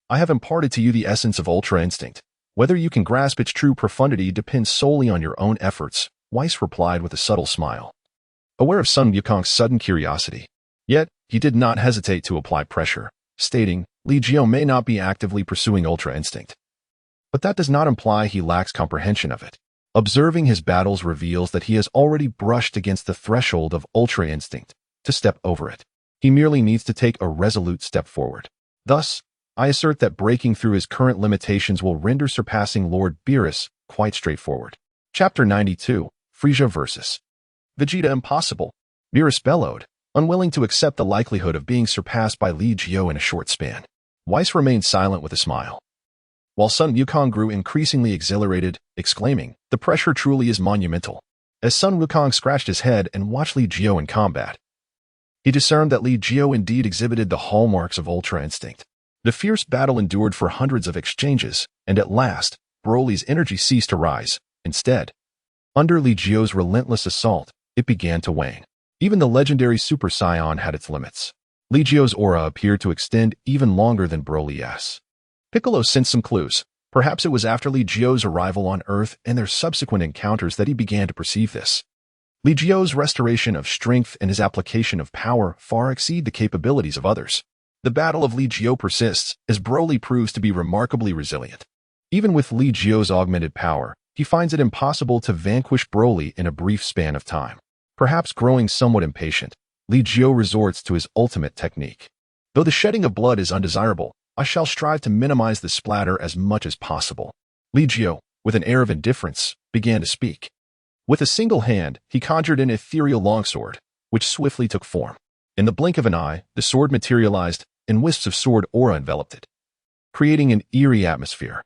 I have imparted to you the essence of Ultra Instinct. Whether you can grasp its true profundity depends solely on your own efforts, Weiss replied with a subtle smile. Aware of Sun Wukong's sudden curiosity. Yet, he did not hesitate to apply pressure, stating, Li Jiu may not be actively pursuing Ultra Instinct. But that does not imply he lacks comprehension of it. Observing his battles reveals that he has already brushed against the threshold of Ultra Instinct. To step over it, he merely needs to take a resolute step forward. Thus, I assert that breaking through his current limitations will render surpassing Lord Beerus quite straightforward. Chapter 92, Frieza vs. Vegeta impossible. Beerus bellowed, unwilling to accept the likelihood of being surpassed by Li Jiu in a short span. Weiss remained silent with a smile, while Sun Wukong grew increasingly exhilarated, exclaiming, the pressure truly is monumental. As Sun Wukong scratched his head and watched Li Jiu in combat, he discerned that Li Jiu indeed exhibited the hallmarks of Ultra Instinct. The fierce battle endured for hundreds of exchanges, and at last, Broly's energy ceased to rise. Instead, under Li Jiu's relentless assault, it began to wane. Even the legendary Super Saiyan had its limits. Li Jiu's aura appeared to extend even longer than Broly's. Piccolo sensed some clues. Perhaps it was after Li Jiu's arrival on Earth and their subsequent encounters that he began to perceive this. Li Jiu's restoration of strength and his application of power far exceed the capabilities of others. The battle of Li Jiu persists, as Broly proves to be remarkably resilient. Even with Li Jiu's augmented power, he finds it impossible to vanquish Broly in a brief span of time. Perhaps growing somewhat impatient, Li Jiu resorts to his ultimate technique. Though the shedding of blood is undesirable, I shall strive to minimize the splatter as much as possible. Li Jiu, with an air of indifference, began to speak. With a single hand, he conjured an ethereal longsword, which swiftly took form. In the blink of an eye, the sword materialized, and wisps of sword aura enveloped it, creating an eerie atmosphere.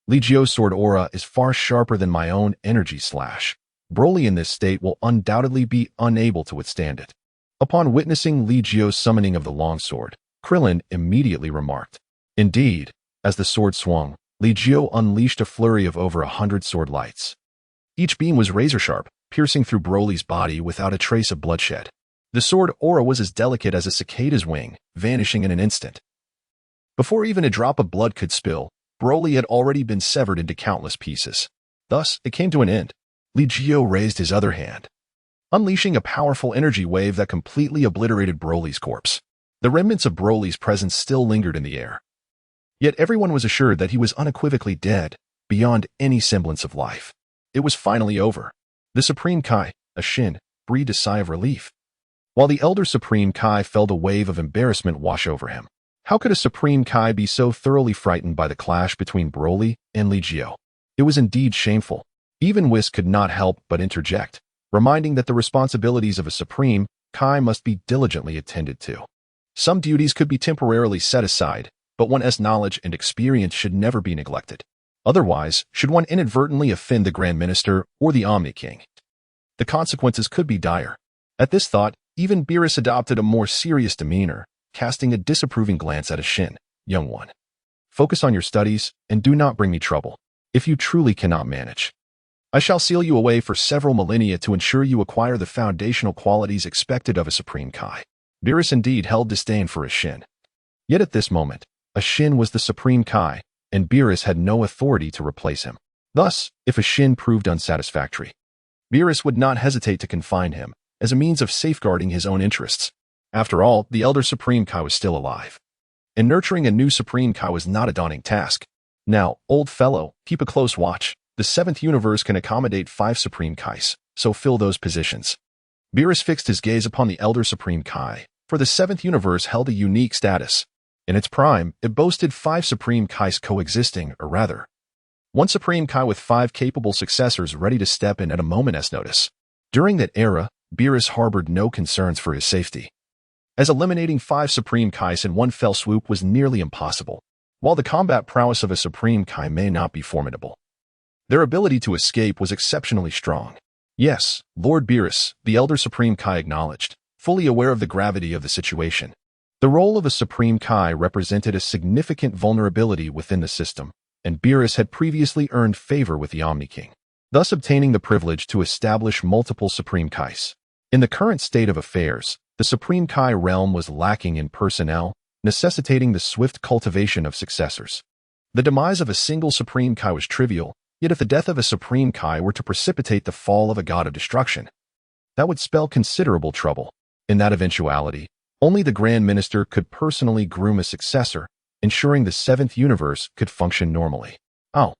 Li Jiu's sword aura is far sharper than my own energy slash. Broly in this state will undoubtedly be unable to withstand it. Upon witnessing Li Jiu's summoning of the longsword, Krillin immediately remarked. Indeed, as the sword swung, Li Jiu unleashed a flurry of over 100 sword lights. Each beam was razor-sharp, piercing through Broly's body without a trace of bloodshed. The sword aura was as delicate as a cicada's wing, vanishing in an instant. Before even a drop of blood could spill, Broly had already been severed into countless pieces. Thus, it came to an end. Li Jiu raised his other hand, unleashing a powerful energy wave that completely obliterated Broly's corpse. The remnants of Broly's presence still lingered in the air. Yet everyone was assured that he was unequivocally dead, beyond any semblance of life. It was finally over. The Supreme Kai, a Shin, breathed a sigh of relief, while the Elder Supreme Kai felt a wave of embarrassment wash over him. How could a Supreme Kai be so thoroughly frightened by the clash between Broly and Li Jiu? It was indeed shameful. Even Whis could not help but interject, reminding that the responsibilities of a Supreme Kai must be diligently attended to. Some duties could be temporarily set aside, but one's knowledge and experience should never be neglected. Otherwise, should one inadvertently offend the Grand Minister or the Omni King, the consequences could be dire. At this thought, even Beerus adopted a more serious demeanor, casting a disapproving glance at a Shin. Young one, focus on your studies and do not bring me trouble. If you truly cannot manage, I shall seal you away for several millennia to ensure you acquire the foundational qualities expected of a Supreme Kai. Beerus indeed held disdain for a Shin. Yet at this moment, a Shin was the Supreme Kai, and Beerus had no authority to replace him. Thus, if a Shin proved unsatisfactory, Beerus would not hesitate to confine him, as a means of safeguarding his own interests. After all, the Elder Supreme Kai was still alive, and nurturing a new Supreme Kai was not a daunting task. Now, old fellow, keep a close watch. The 7th universe can accommodate 5 Supreme Kais, so fill those positions. Beerus fixed his gaze upon the Elder Supreme Kai, for the 7th universe held a unique status. In its prime, it boasted 5 Supreme Kais coexisting, or rather, One Supreme Kai with 5 capable successors ready to step in at a moment's notice. During that era, Beerus harbored no concerns for his safety, as eliminating 5 Supreme Kais in one fell swoop was nearly impossible. While the combat prowess of a Supreme Kai may not be formidable, their ability to escape was exceptionally strong. Yes, Lord Beerus, the Elder Supreme Kai acknowledged, fully aware of the gravity of the situation. The role of a Supreme Kai represented a significant vulnerability within the system, and Beerus had previously earned favor with the Omni King, thus obtaining the privilege to establish multiple Supreme Kais. In the current state of affairs, the Supreme Kai realm was lacking in personnel, necessitating the swift cultivation of successors. The demise of a single Supreme Kai was trivial, yet if the death of a Supreme Kai were to precipitate the fall of a god of destruction, that would spell considerable trouble. In that eventuality, only the Grand Minister could personally groom a successor, ensuring the 7th universe could function normally. Oh,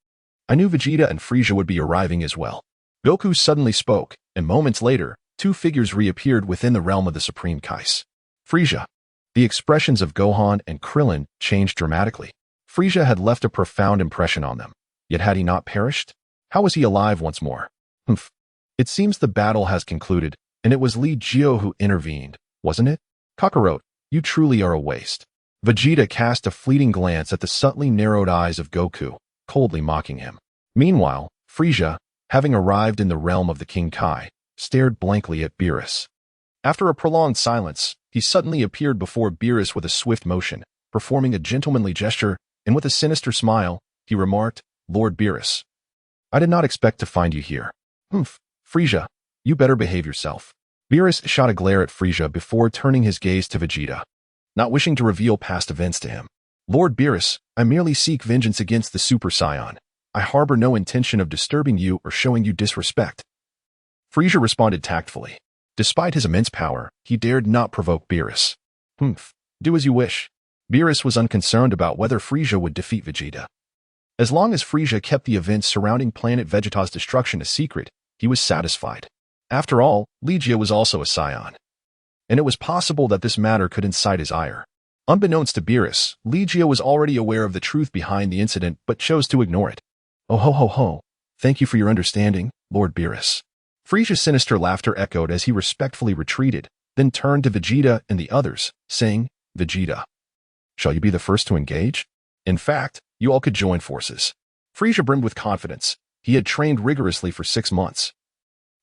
I knew Vegeta and Frieza would be arriving as well. Goku suddenly spoke, and moments later, 2 figures reappeared within the realm of the Supreme Kais. Frieza. The expressions of Gohan and Krillin changed dramatically. Frieza had left a profound impression on them. Yet had he not perished? How was he alive once more? Humph. It seems the battle has concluded, and it was Li Jiu who intervened, wasn't it? Kakarot, you truly are a waste. Vegeta cast a fleeting glance at the subtly narrowed eyes of Goku, coldly mocking him. Meanwhile, Frieza, having arrived in the realm of the King Kai, stared blankly at Beerus. After a prolonged silence, he suddenly appeared before Beerus with a swift motion, performing a gentlemanly gesture, and with a sinister smile, he remarked, Lord Beerus, I did not expect to find you here. Humph, Frieza, you better behave yourself. Beerus shot a glare at Frieza before turning his gaze to Vegeta, not wishing to reveal past events to him. Lord Beerus, I merely seek vengeance against the Super Saiyan. I harbor no intention of disturbing you or showing you disrespect. Frieza responded tactfully. Despite his immense power, he dared not provoke Beerus. Humph, do as you wish. Beerus was unconcerned about whether Frieza would defeat Vegeta. As long as Frieza kept the events surrounding planet Vegeta's destruction a secret, he was satisfied. After all, Li Jiu was also a Scion, and it was possible that this matter could incite his ire. Unbeknownst to Beerus, Li Jiu was already aware of the truth behind the incident but chose to ignore it. Oh ho ho ho, thank you for your understanding, Lord Beerus. Frieza's sinister laughter echoed as he respectfully retreated, then turned to Vegeta and the others, saying, Vegeta, shall you be the first to engage? In fact, you all could join forces. Frieza brimmed with confidence. He had trained rigorously for 6 months,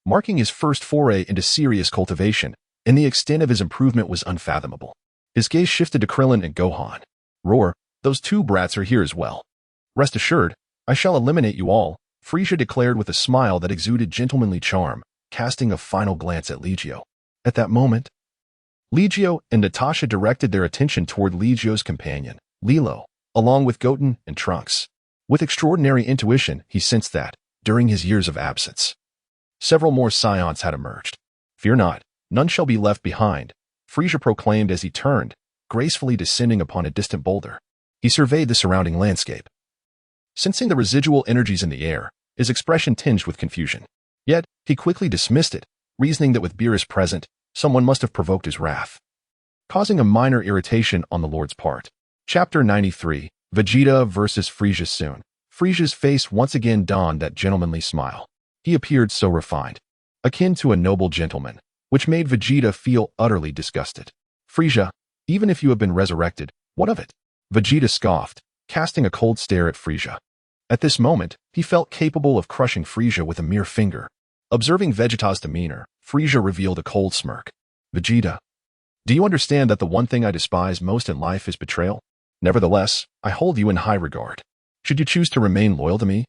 marking his first foray into serious cultivation, and the extent of his improvement was unfathomable. His gaze shifted to Krillin and Gohan. Roar, those 2 brats are here as well. Rest assured, I shall eliminate you all, Frieza declared with a smile that exuded gentlemanly charm, casting a final glance at Li Jiu. At that moment, Li Jiu and Natasha directed their attention toward Li Jiu's companion, Lilo, along with Goten and Trunks. With extraordinary intuition, he sensed that, during his years of absence, several more Scions had emerged. Fear not, none shall be left behind, Frieza proclaimed as he turned, gracefully descending upon a distant boulder. He surveyed the surrounding landscape. Sensing the residual energies in the air, his expression tinged with confusion. Yet, he quickly dismissed it, reasoning that with Beerus present, someone must have provoked his wrath, causing a minor irritation on the Lord's part. Chapter 93, Vegeta vs. Frieza. Soon, Frieza's face once again donned that gentlemanly smile. He appeared so refined, akin to a noble gentleman, which made Vegeta feel utterly disgusted. Frieza, even if you have been resurrected, what of it? Vegeta scoffed, casting a cold stare at Frieza. At this moment, he felt capable of crushing Frieza with a mere finger. Observing Vegeta's demeanor, Frieza revealed a cold smirk. Vegeta, do you understand that the one thing I despise most in life is betrayal? Nevertheless, I hold you in high regard. Should you choose to remain loyal to me,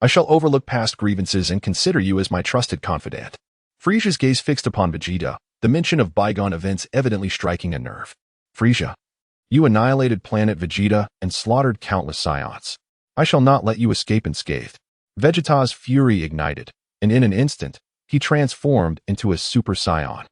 I shall overlook past grievances and consider you as my trusted confidant. Frieza's gaze fixed upon Vegeta, the mention of bygone events evidently striking a nerve. Frieza, you annihilated planet Vegeta and slaughtered countless Scions. I shall not let you escape unscathed. Vegeta's fury ignited, and in an instant, he transformed into a Super Saiyan.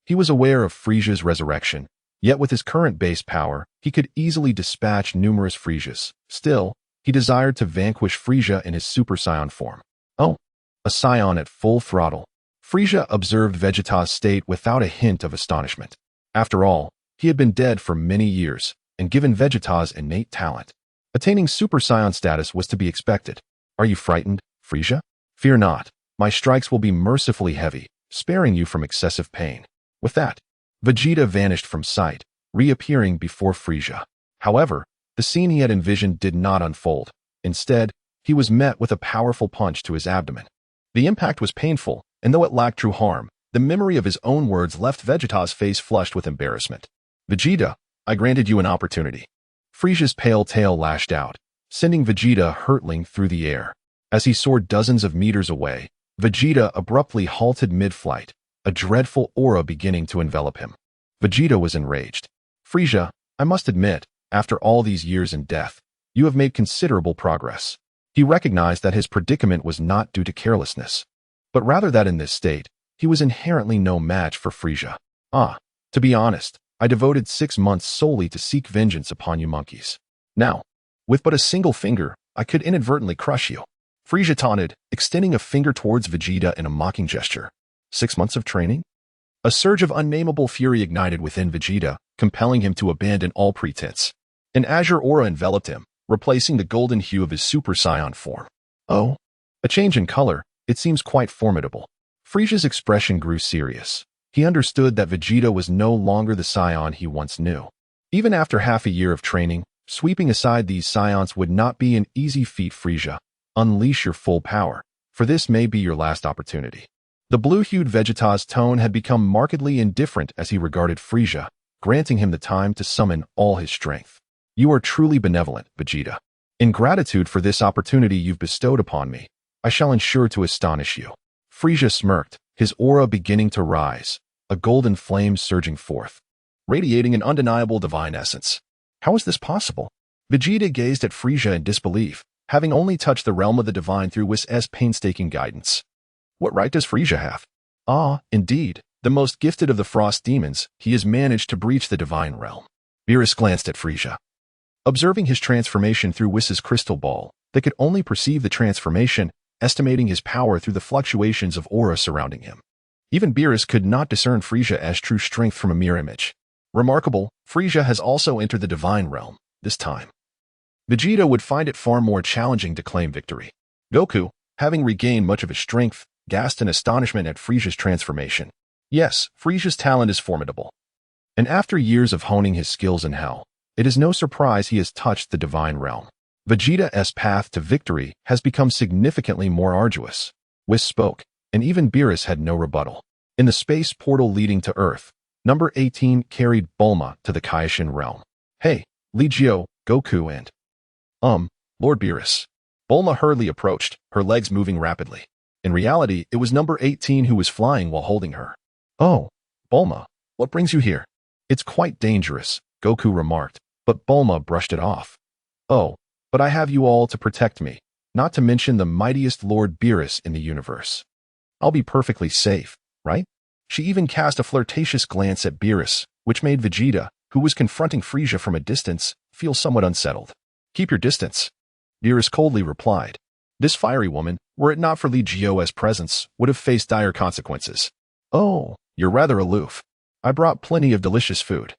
He was aware of Frieza's resurrection, yet with his current base power, he could easily dispatch numerous Friezas. Still, he desired to vanquish Frieza in his Super Saiyan form. Oh, a Scion at full throttle. Frieza observed Vegeta's state without a hint of astonishment. After all, he had been dead for many years, and given Vegeta's innate talent, attaining Super Saiyan status was to be expected. Are you frightened, Frieza? Fear not. My strikes will be mercifully heavy, sparing you from excessive pain. With that, Vegeta vanished from sight, reappearing before Frieza. However, the scene he had envisioned did not unfold. Instead, he was met with a powerful punch to his abdomen. The impact was painful, and though it lacked true harm, the memory of his own words left Vegeta's face flushed with embarrassment. Vegeta, I granted you an opportunity. Frieza's pale tail lashed out, sending Vegeta hurtling through the air. As he soared dozens of meters away, Vegeta abruptly halted mid-flight, a dreadful aura beginning to envelop him. Vegeta was enraged. Frieza, I must admit, after all these years in death, you have made considerable progress. He recognized that his predicament was not due to carelessness, but rather that in this state, he was inherently no match for Frieza. To be honest, I devoted 6 months solely to seek vengeance upon you monkeys. Now, with but a single finger, I could inadvertently crush you. Frieza taunted, extending a finger towards Vegeta in a mocking gesture. 6 months of training? A surge of unnameable fury ignited within Vegeta, compelling him to abandon all pretense. An azure aura enveloped him, replacing the golden hue of his Super Saiyan form. Oh, a change in color, it seems quite formidable. Frieza's expression grew serious. He understood that Vegeta was no longer the Saiyan he once knew. Even after half a year of training, sweeping aside these Saiyans would not be an easy feat. Frieza, unleash your full power, for this may be your last opportunity. The blue-hued Vegeta's tone had become markedly indifferent as he regarded Frieza, granting him the time to summon all his strength. You are truly benevolent, Vegeta. In gratitude for this opportunity you've bestowed upon me, I shall ensure to astonish you. Frieza smirked, his aura beginning to rise, a golden flame surging forth, radiating an undeniable divine essence. How is this possible? Vegeta gazed at Frieza in disbelief, having only touched the realm of the divine through Whis' painstaking guidance. What right does Frieza have? Indeed, the most gifted of the frost demons, he has managed to breach the divine realm. Beerus glanced at Frieza. Observing his transformation through Whis' crystal ball, they could only perceive the transformation, estimating his power through the fluctuations of aura surrounding him. Even Beerus could not discern Frieza's true strength from a mere image. Remarkable, Frieza has also entered the divine realm, this time. Vegeta would find it far more challenging to claim victory. Goku, having regained much of his strength, gasped in astonishment at Frieza's transformation. Yes, Frieza's talent is formidable. And after years of honing his skills in Hell, it is no surprise he has touched the divine realm. Vegeta's path to victory has become significantly more arduous. Whis spoke, and even Beerus had no rebuttal. In the space portal leading to Earth, number 18 carried Bulma to the Kaioshin realm. Hey, Li Jiu, Goku and Lord Beerus. Bulma hurriedly approached, her legs moving rapidly. In reality, it was number 18 who was flying while holding her. Oh, Bulma, what brings you here? It's quite dangerous, Goku remarked, but Bulma brushed it off. Oh, but I have you all to protect me, not to mention the mightiest Lord Beerus in the universe. I'll be perfectly safe, right? She even cast a flirtatious glance at Beerus, which made Vegeta, who was confronting Frieza from a distance, feel somewhat unsettled. Keep your distance, Beerus coldly replied. This fiery woman, were it not for Li Jiu's presence, would have faced dire consequences. Oh, you're rather aloof. I brought plenty of delicious food.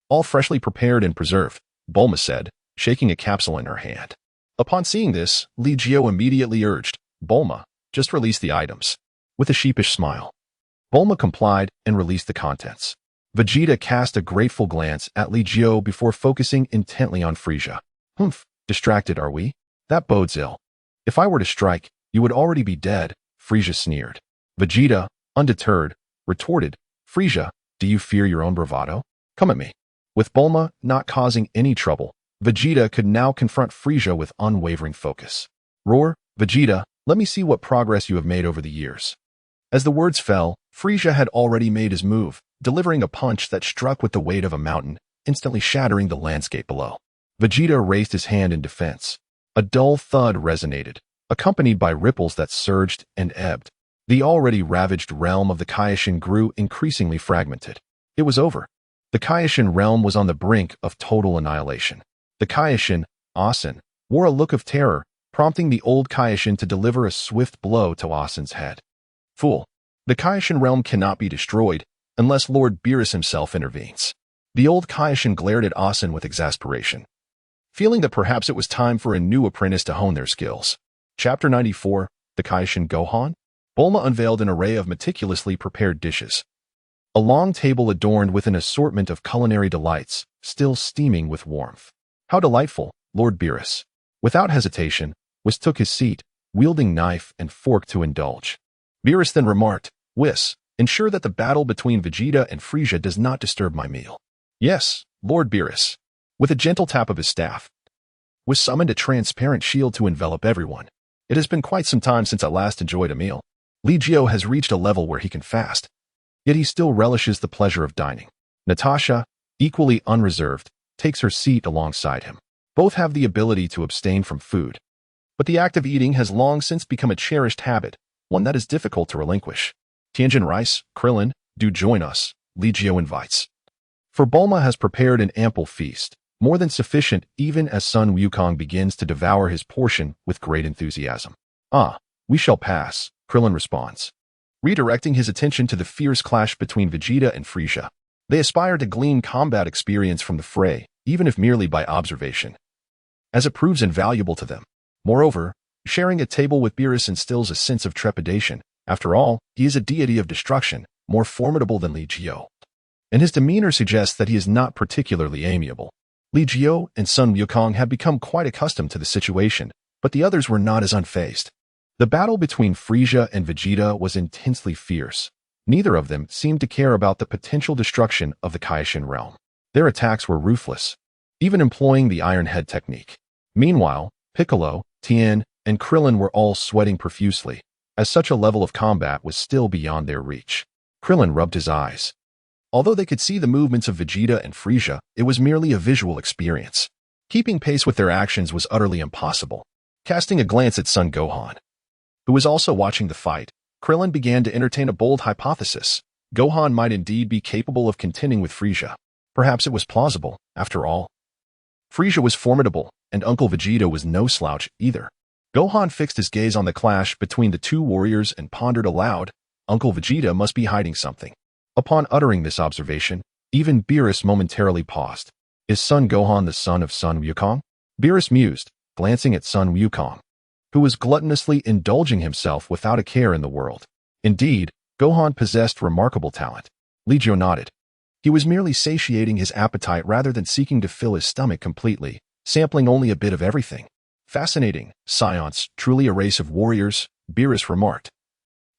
All freshly prepared and preserved, Bulma said, shaking a capsule in her hand. Upon seeing this, Li Jiu immediately urged, Bulma, just release the items. With a sheepish smile, Bulma complied and released the contents. Vegeta cast a grateful glance at Li Jiu before focusing intently on Frieza. Humph, distracted are we? That bodes ill. If I were to strike, you would already be dead, Frieza sneered. Vegeta, undeterred, retorted, Frieza, do you fear your own bravado? Come at me. With Bulma not causing any trouble, Vegeta could now confront Frieza with unwavering focus. Roar, Vegeta, let me see what progress you have made over the years. As the words fell, Frieza had already made his move, delivering a punch that struck with the weight of a mountain, instantly shattering the landscape below. Vegeta raised his hand in defense. A dull thud resonated, accompanied by ripples that surged and ebbed. The already ravaged realm of the Kaioshin grew increasingly fragmented. It was over. The Kaioshin realm was on the brink of total annihilation. The Kaioshin, Asen, wore a look of terror, prompting the old Kaioshin to deliver a swift blow to Asen's head. Fool! The Kaioshin realm cannot be destroyed unless Lord Beerus himself intervenes. The old Kaioshin glared at Asen with exasperation, feeling that perhaps it was time for a new apprentice to hone their skills. Chapter 94, The Kaishin Gohan? Bulma unveiled an array of meticulously prepared dishes. A long table adorned with an assortment of culinary delights, still steaming with warmth. How delightful, Lord Beerus. Without hesitation, Whis took his seat, wielding knife and fork to indulge. Beerus then remarked, Whis, ensure that the battle between Vegeta and Frieza does not disturb my meal. Yes, Lord Beerus. With a gentle tap of his staff, Whis summoned a transparent shield to envelop everyone. It has been quite some time since I last enjoyed a meal. Li Jiu has reached a level where he can fast. Yet he still relishes the pleasure of dining. Natasha, equally unreserved, takes her seat alongside him. Both have the ability to abstain from food. But the act of eating has long since become a cherished habit, one that is difficult to relinquish. Tianjin Rice, Krillin, do join us, Li Jiu invites. For Bulma has prepared an ample feast, more than sufficient even as Sun Wukong begins to devour his portion with great enthusiasm. Ah, we shall pass, Krillin responds, redirecting his attention to the fierce clash between Vegeta and Frieza. They aspire to glean combat experience from the fray, even if merely by observation, as it proves invaluable to them. Moreover, sharing a table with Beerus instills a sense of trepidation. After all, he is a deity of destruction, more formidable than Li Jiu. And his demeanor suggests that he is not particularly amiable. Li Jiu and Sun Wukong had become quite accustomed to the situation, but the others were not as unfazed. The battle between Frieza and Vegeta was intensely fierce. Neither of them seemed to care about the potential destruction of the Kaishin realm. Their attacks were ruthless, even employing the Iron Head technique. Meanwhile, Piccolo, Tien, and Krillin were all sweating profusely, as such a level of combat was still beyond their reach. Krillin rubbed his eyes. Although they could see the movements of Vegeta and Frieza, it was merely a visual experience. Keeping pace with their actions was utterly impossible. Casting a glance at Son Gohan, who was also watching the fight, Krillin began to entertain a bold hypothesis. Gohan might indeed be capable of contending with Frieza. Perhaps it was plausible, after all. Frieza was formidable, and Uncle Vegeta was no slouch either. Gohan fixed his gaze on the clash between the two warriors and pondered aloud, Uncle Vegeta must be hiding something. Upon uttering this observation, even Beerus momentarily paused. Is Son Gohan the son of Sun Wukong? Beerus mused, glancing at Sun Wukong, who was gluttonously indulging himself without a care in the world. Indeed, Gohan possessed remarkable talent. Li Jiu nodded. He was merely satiating his appetite rather than seeking to fill his stomach completely, sampling only a bit of everything. Fascinating, Saiyans, truly a race of warriors, Beerus remarked,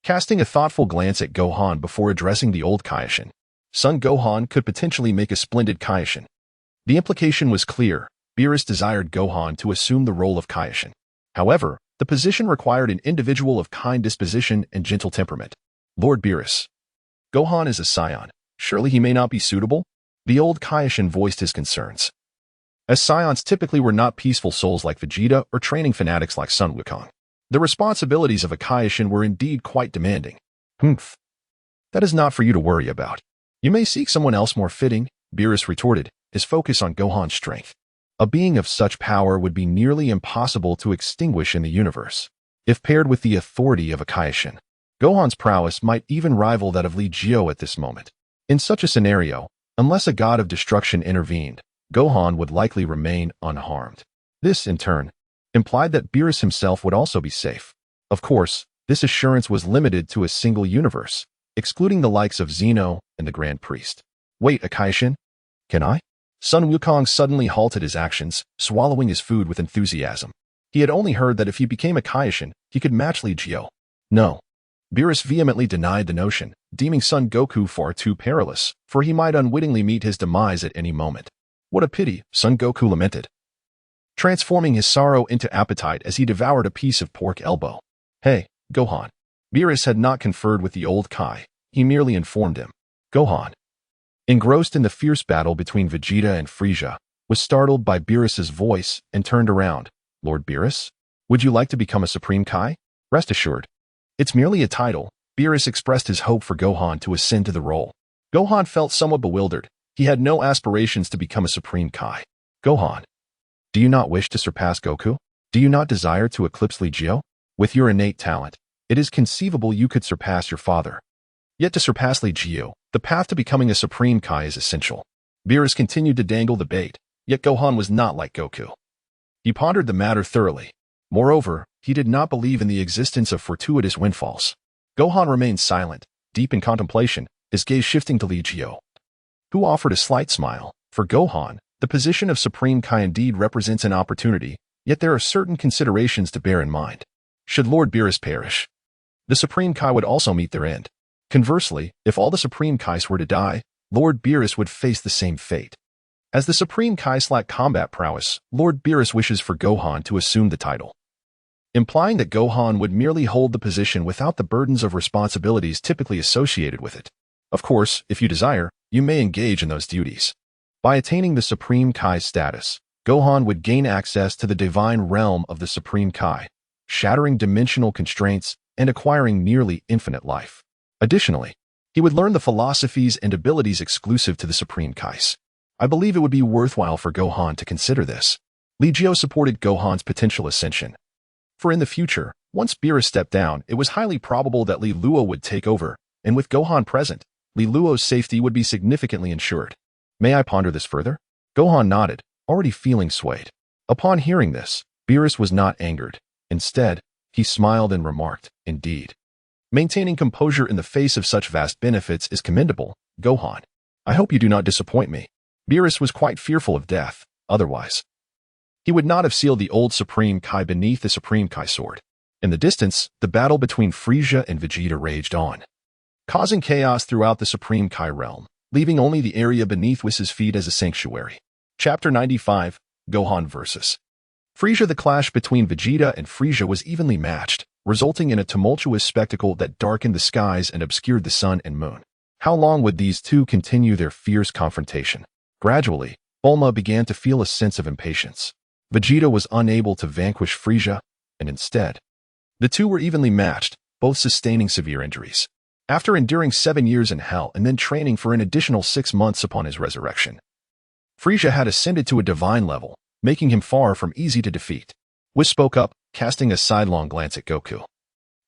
casting a thoughtful glance at Gohan before addressing the old Kaishin. Son Gohan could potentially make a splendid Kaishin. The implication was clear. Beerus desired Gohan to assume the role of Kaishin. However, the position required an individual of kind disposition and gentle temperament. Lord Beerus. Gohan is a Scion. Surely he may not be suitable? The old Kaishin voiced his concerns. As Scions typically were not peaceful souls like Vegeta or training fanatics like Sun Wukong. The responsibilities of a Kaishin were indeed quite demanding. Humph. That is not for you to worry about. You may seek someone else more fitting, Beerus retorted, his focus on Gohan's strength. A being of such power would be nearly impossible to extinguish in the universe. If paired with the authority of a Kaishin, Gohan's prowess might even rival that of Li Jiu at this moment. In such a scenario, unless a god of destruction intervened, Gohan would likely remain unharmed. This, in turn, implied that Beerus himself would also be safe. Of course, this assurance was limited to a single universe, excluding the likes of Zeno and the Grand Priest. Wait, a Kaishin? Can I? Sun Wukong suddenly halted his actions, swallowing his food with enthusiasm. He had only heard that if he became a Kaishin, he could match Li Jiu. No. Beerus vehemently denied the notion, deeming Son Goku far too perilous, for he might unwittingly meet his demise at any moment. What a pity, Son Goku lamented, transforming his sorrow into appetite as he devoured a piece of pork elbow. Hey, Gohan. Beerus had not conferred with the old Kai. He merely informed him. Gohan, engrossed in the fierce battle between Vegeta and Frieza, was startled by Beerus's voice and turned around. Lord Beerus? Would you like to become a Supreme Kai? Rest assured. It's merely a title. Beerus expressed his hope for Gohan to ascend to the role. Gohan felt somewhat bewildered. He had no aspirations to become a Supreme Kai. Gohan, do you not wish to surpass Goku? Do you not desire to eclipse Li Jiu? With your innate talent, it is conceivable you could surpass your father. Yet to surpass Li Jiu, the path to becoming a Supreme Kai is essential. Beerus continued to dangle the bait, yet Gohan was not like Goku. He pondered the matter thoroughly. Moreover, he did not believe in the existence of fortuitous windfalls. Gohan remained silent, deep in contemplation, his gaze shifting to Li Jiu, who offered a slight smile. For Gohan, the position of Supreme Kai indeed represents an opportunity, yet there are certain considerations to bear in mind. Should Lord Beerus perish, the Supreme Kai would also meet their end. Conversely, if all the Supreme Kais were to die, Lord Beerus would face the same fate. As the Supreme Kais lack combat prowess, Lord Beerus wishes for Gohan to assume the title, implying that Gohan would merely hold the position without the burdens of responsibilities typically associated with it. Of course, if you desire, you may engage in those duties. By attaining the Supreme Kai status, Gohan would gain access to the divine realm of the Supreme Kai, shattering dimensional constraints and acquiring nearly infinite life. Additionally, he would learn the philosophies and abilities exclusive to the Supreme Kais. I believe it would be worthwhile for Gohan to consider this. Li Jiu supported Gohan's potential ascension. For in the future, once Beerus stepped down, it was highly probable that Li Luo would take over, and with Gohan present, Li Luo's safety would be significantly ensured. May I ponder this further? Gohan nodded, already feeling swayed. Upon hearing this, Beerus was not angered. Instead, he smiled and remarked, "Indeed. Maintaining composure in the face of such vast benefits is commendable, Gohan. I hope you do not disappoint me." Beerus was quite fearful of death, otherwise he would not have sealed the old Supreme Kai beneath the Supreme Kai sword. In the distance, the battle between Frieza and Vegeta raged on, causing chaos throughout the Supreme Kai realm, leaving only the area beneath Whis' feet as a sanctuary. Chapter 95, Gohan vs. Frieza. The clash between Vegeta and Frieza was evenly matched, resulting in a tumultuous spectacle that darkened the skies and obscured the sun and moon. How long would these two continue their fierce confrontation? Gradually, Bulma began to feel a sense of impatience. Vegeta was unable to vanquish Frieza, and instead, the two were evenly matched, both sustaining severe injuries. After enduring 7 years in hell and then training for an additional 6 months upon his resurrection, Frieza had ascended to a divine level, making him far from easy to defeat. Whis spoke up, casting a sidelong glance at Goku,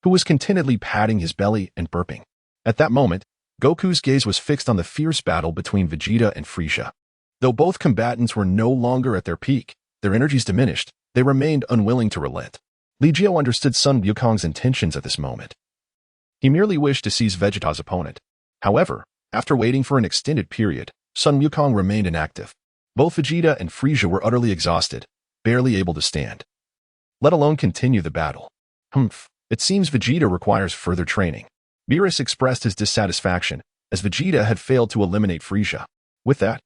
who was contentedly patting his belly and burping. At that moment, Goku's gaze was fixed on the fierce battle between Vegeta and Frieza. Though both combatants were no longer at their peak, their energies diminished, they remained unwilling to relent. Li Jiu understood Sun Wukong's intentions at this moment. He merely wished to seize Vegeta's opponent. However, after waiting for an extended period, Sun Wukong remained inactive. Both Vegeta and Frieza were utterly exhausted, barely able to stand, let alone continue the battle. It seems Vegeta requires further training. Beerus expressed his dissatisfaction, as Vegeta had failed to eliminate Frieza. With that,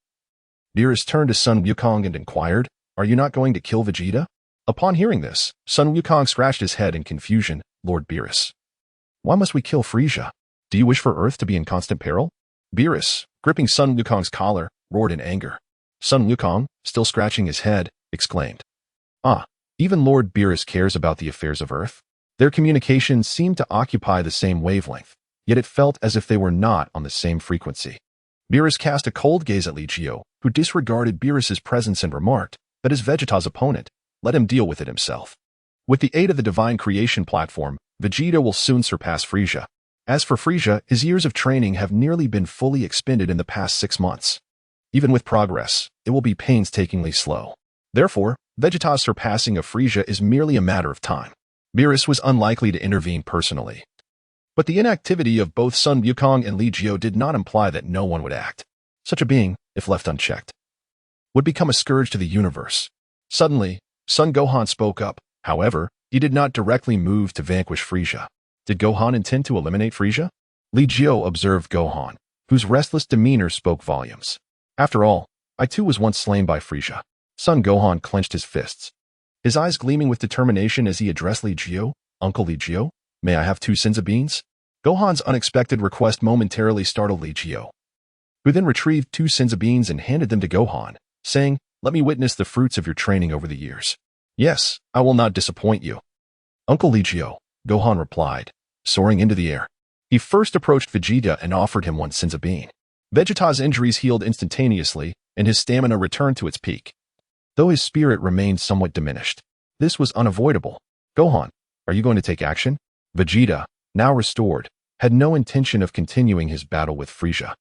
Beerus turned to Sun Wukong and inquired, "Are you not going to kill Vegeta?" Upon hearing this, Sun Wukong scratched his head in confusion. "Lord Beerus, why must we kill Frieza? Do you wish for Earth to be in constant peril?" Beerus, gripping Sun Wukong's collar, roared in anger. Sun Wukong, still scratching his head, exclaimed, Even Lord Beerus cares about the affairs of Earth." Their communications seemed to occupy the same wavelength, yet it felt as if they were not on the same frequency. Beerus cast a cold gaze at Li Jiu, who disregarded Beerus's presence and remarked that as Vegeta's opponent, let him deal with it himself. With the aid of the Divine Creation platform, Vegeta will soon surpass Frieza. As for Frieza, his years of training have nearly been fully expended in the past 6 months. Even with progress, it will be painstakingly slow. Therefore, Vegeta's surpassing of Frieza is merely a matter of time. Beerus was unlikely to intervene personally. But the inactivity of both Sun Wukong and Li Jiu did not imply that no one would act. Such a being, if left unchecked, would become a scourge to the universe. Suddenly, Son Gohan spoke up. However, he did not directly move to vanquish Frieza. Did Gohan intend to eliminate Frieza? Li Jiu observed Gohan, whose restless demeanor spoke volumes. After all, I too was once slain by Frieza. Son Gohan clenched his fists, his eyes gleaming with determination as he addressed Li Jiu. "Uncle Li Jiu, may I have 2 sins of beans?" Gohan's unexpected request momentarily startled Li Jiu, who then retrieved 2 sins of beans and handed them to Gohan, saying, "Let me witness the fruits of your training over the years." "Yes, I will not disappoint you, Uncle Li Jiu," Gohan replied, soaring into the air. He first approached Vegeta and offered him 1 sins of bean. Vegeta's injuries healed instantaneously, and his stamina returned to its peak, though his spirit remained somewhat diminished. This was unavoidable. "Gohan, are you going to take action?" Vegeta, now restored, had no intention of continuing his battle with Frieza.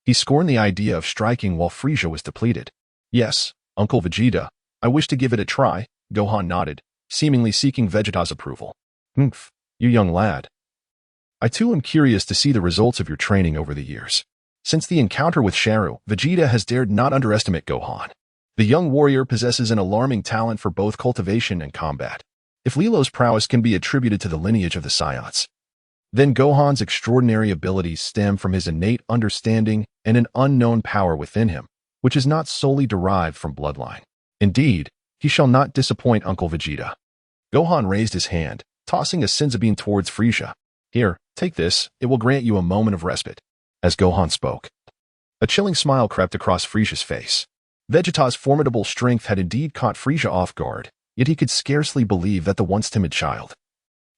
He scorned the idea of striking while Frieza was depleted. "Yes, Uncle Vegeta, I wish to give it a try," Gohan nodded, seemingly seeking Vegeta's approval. "Humph, you young lad. I too am curious to see the results of your training over the years." Since the encounter with Sharu, Vegeta has dared not underestimate Gohan. The young warrior possesses an alarming talent for both cultivation and combat. If Lilo's prowess can be attributed to the lineage of the Saiyans, then Gohan's extraordinary abilities stem from his innate understanding and an unknown power within him, which is not solely derived from bloodline. Indeed, he shall not disappoint Uncle Vegeta. Gohan raised his hand, tossing a senzu towards Frieza. "Here, take this, it will grant you a moment of respite." As Gohan spoke, a chilling smile crept across Frieza's face. Vegeta's formidable strength had indeed caught Frieza off guard, yet he could scarcely believe that the once timid child,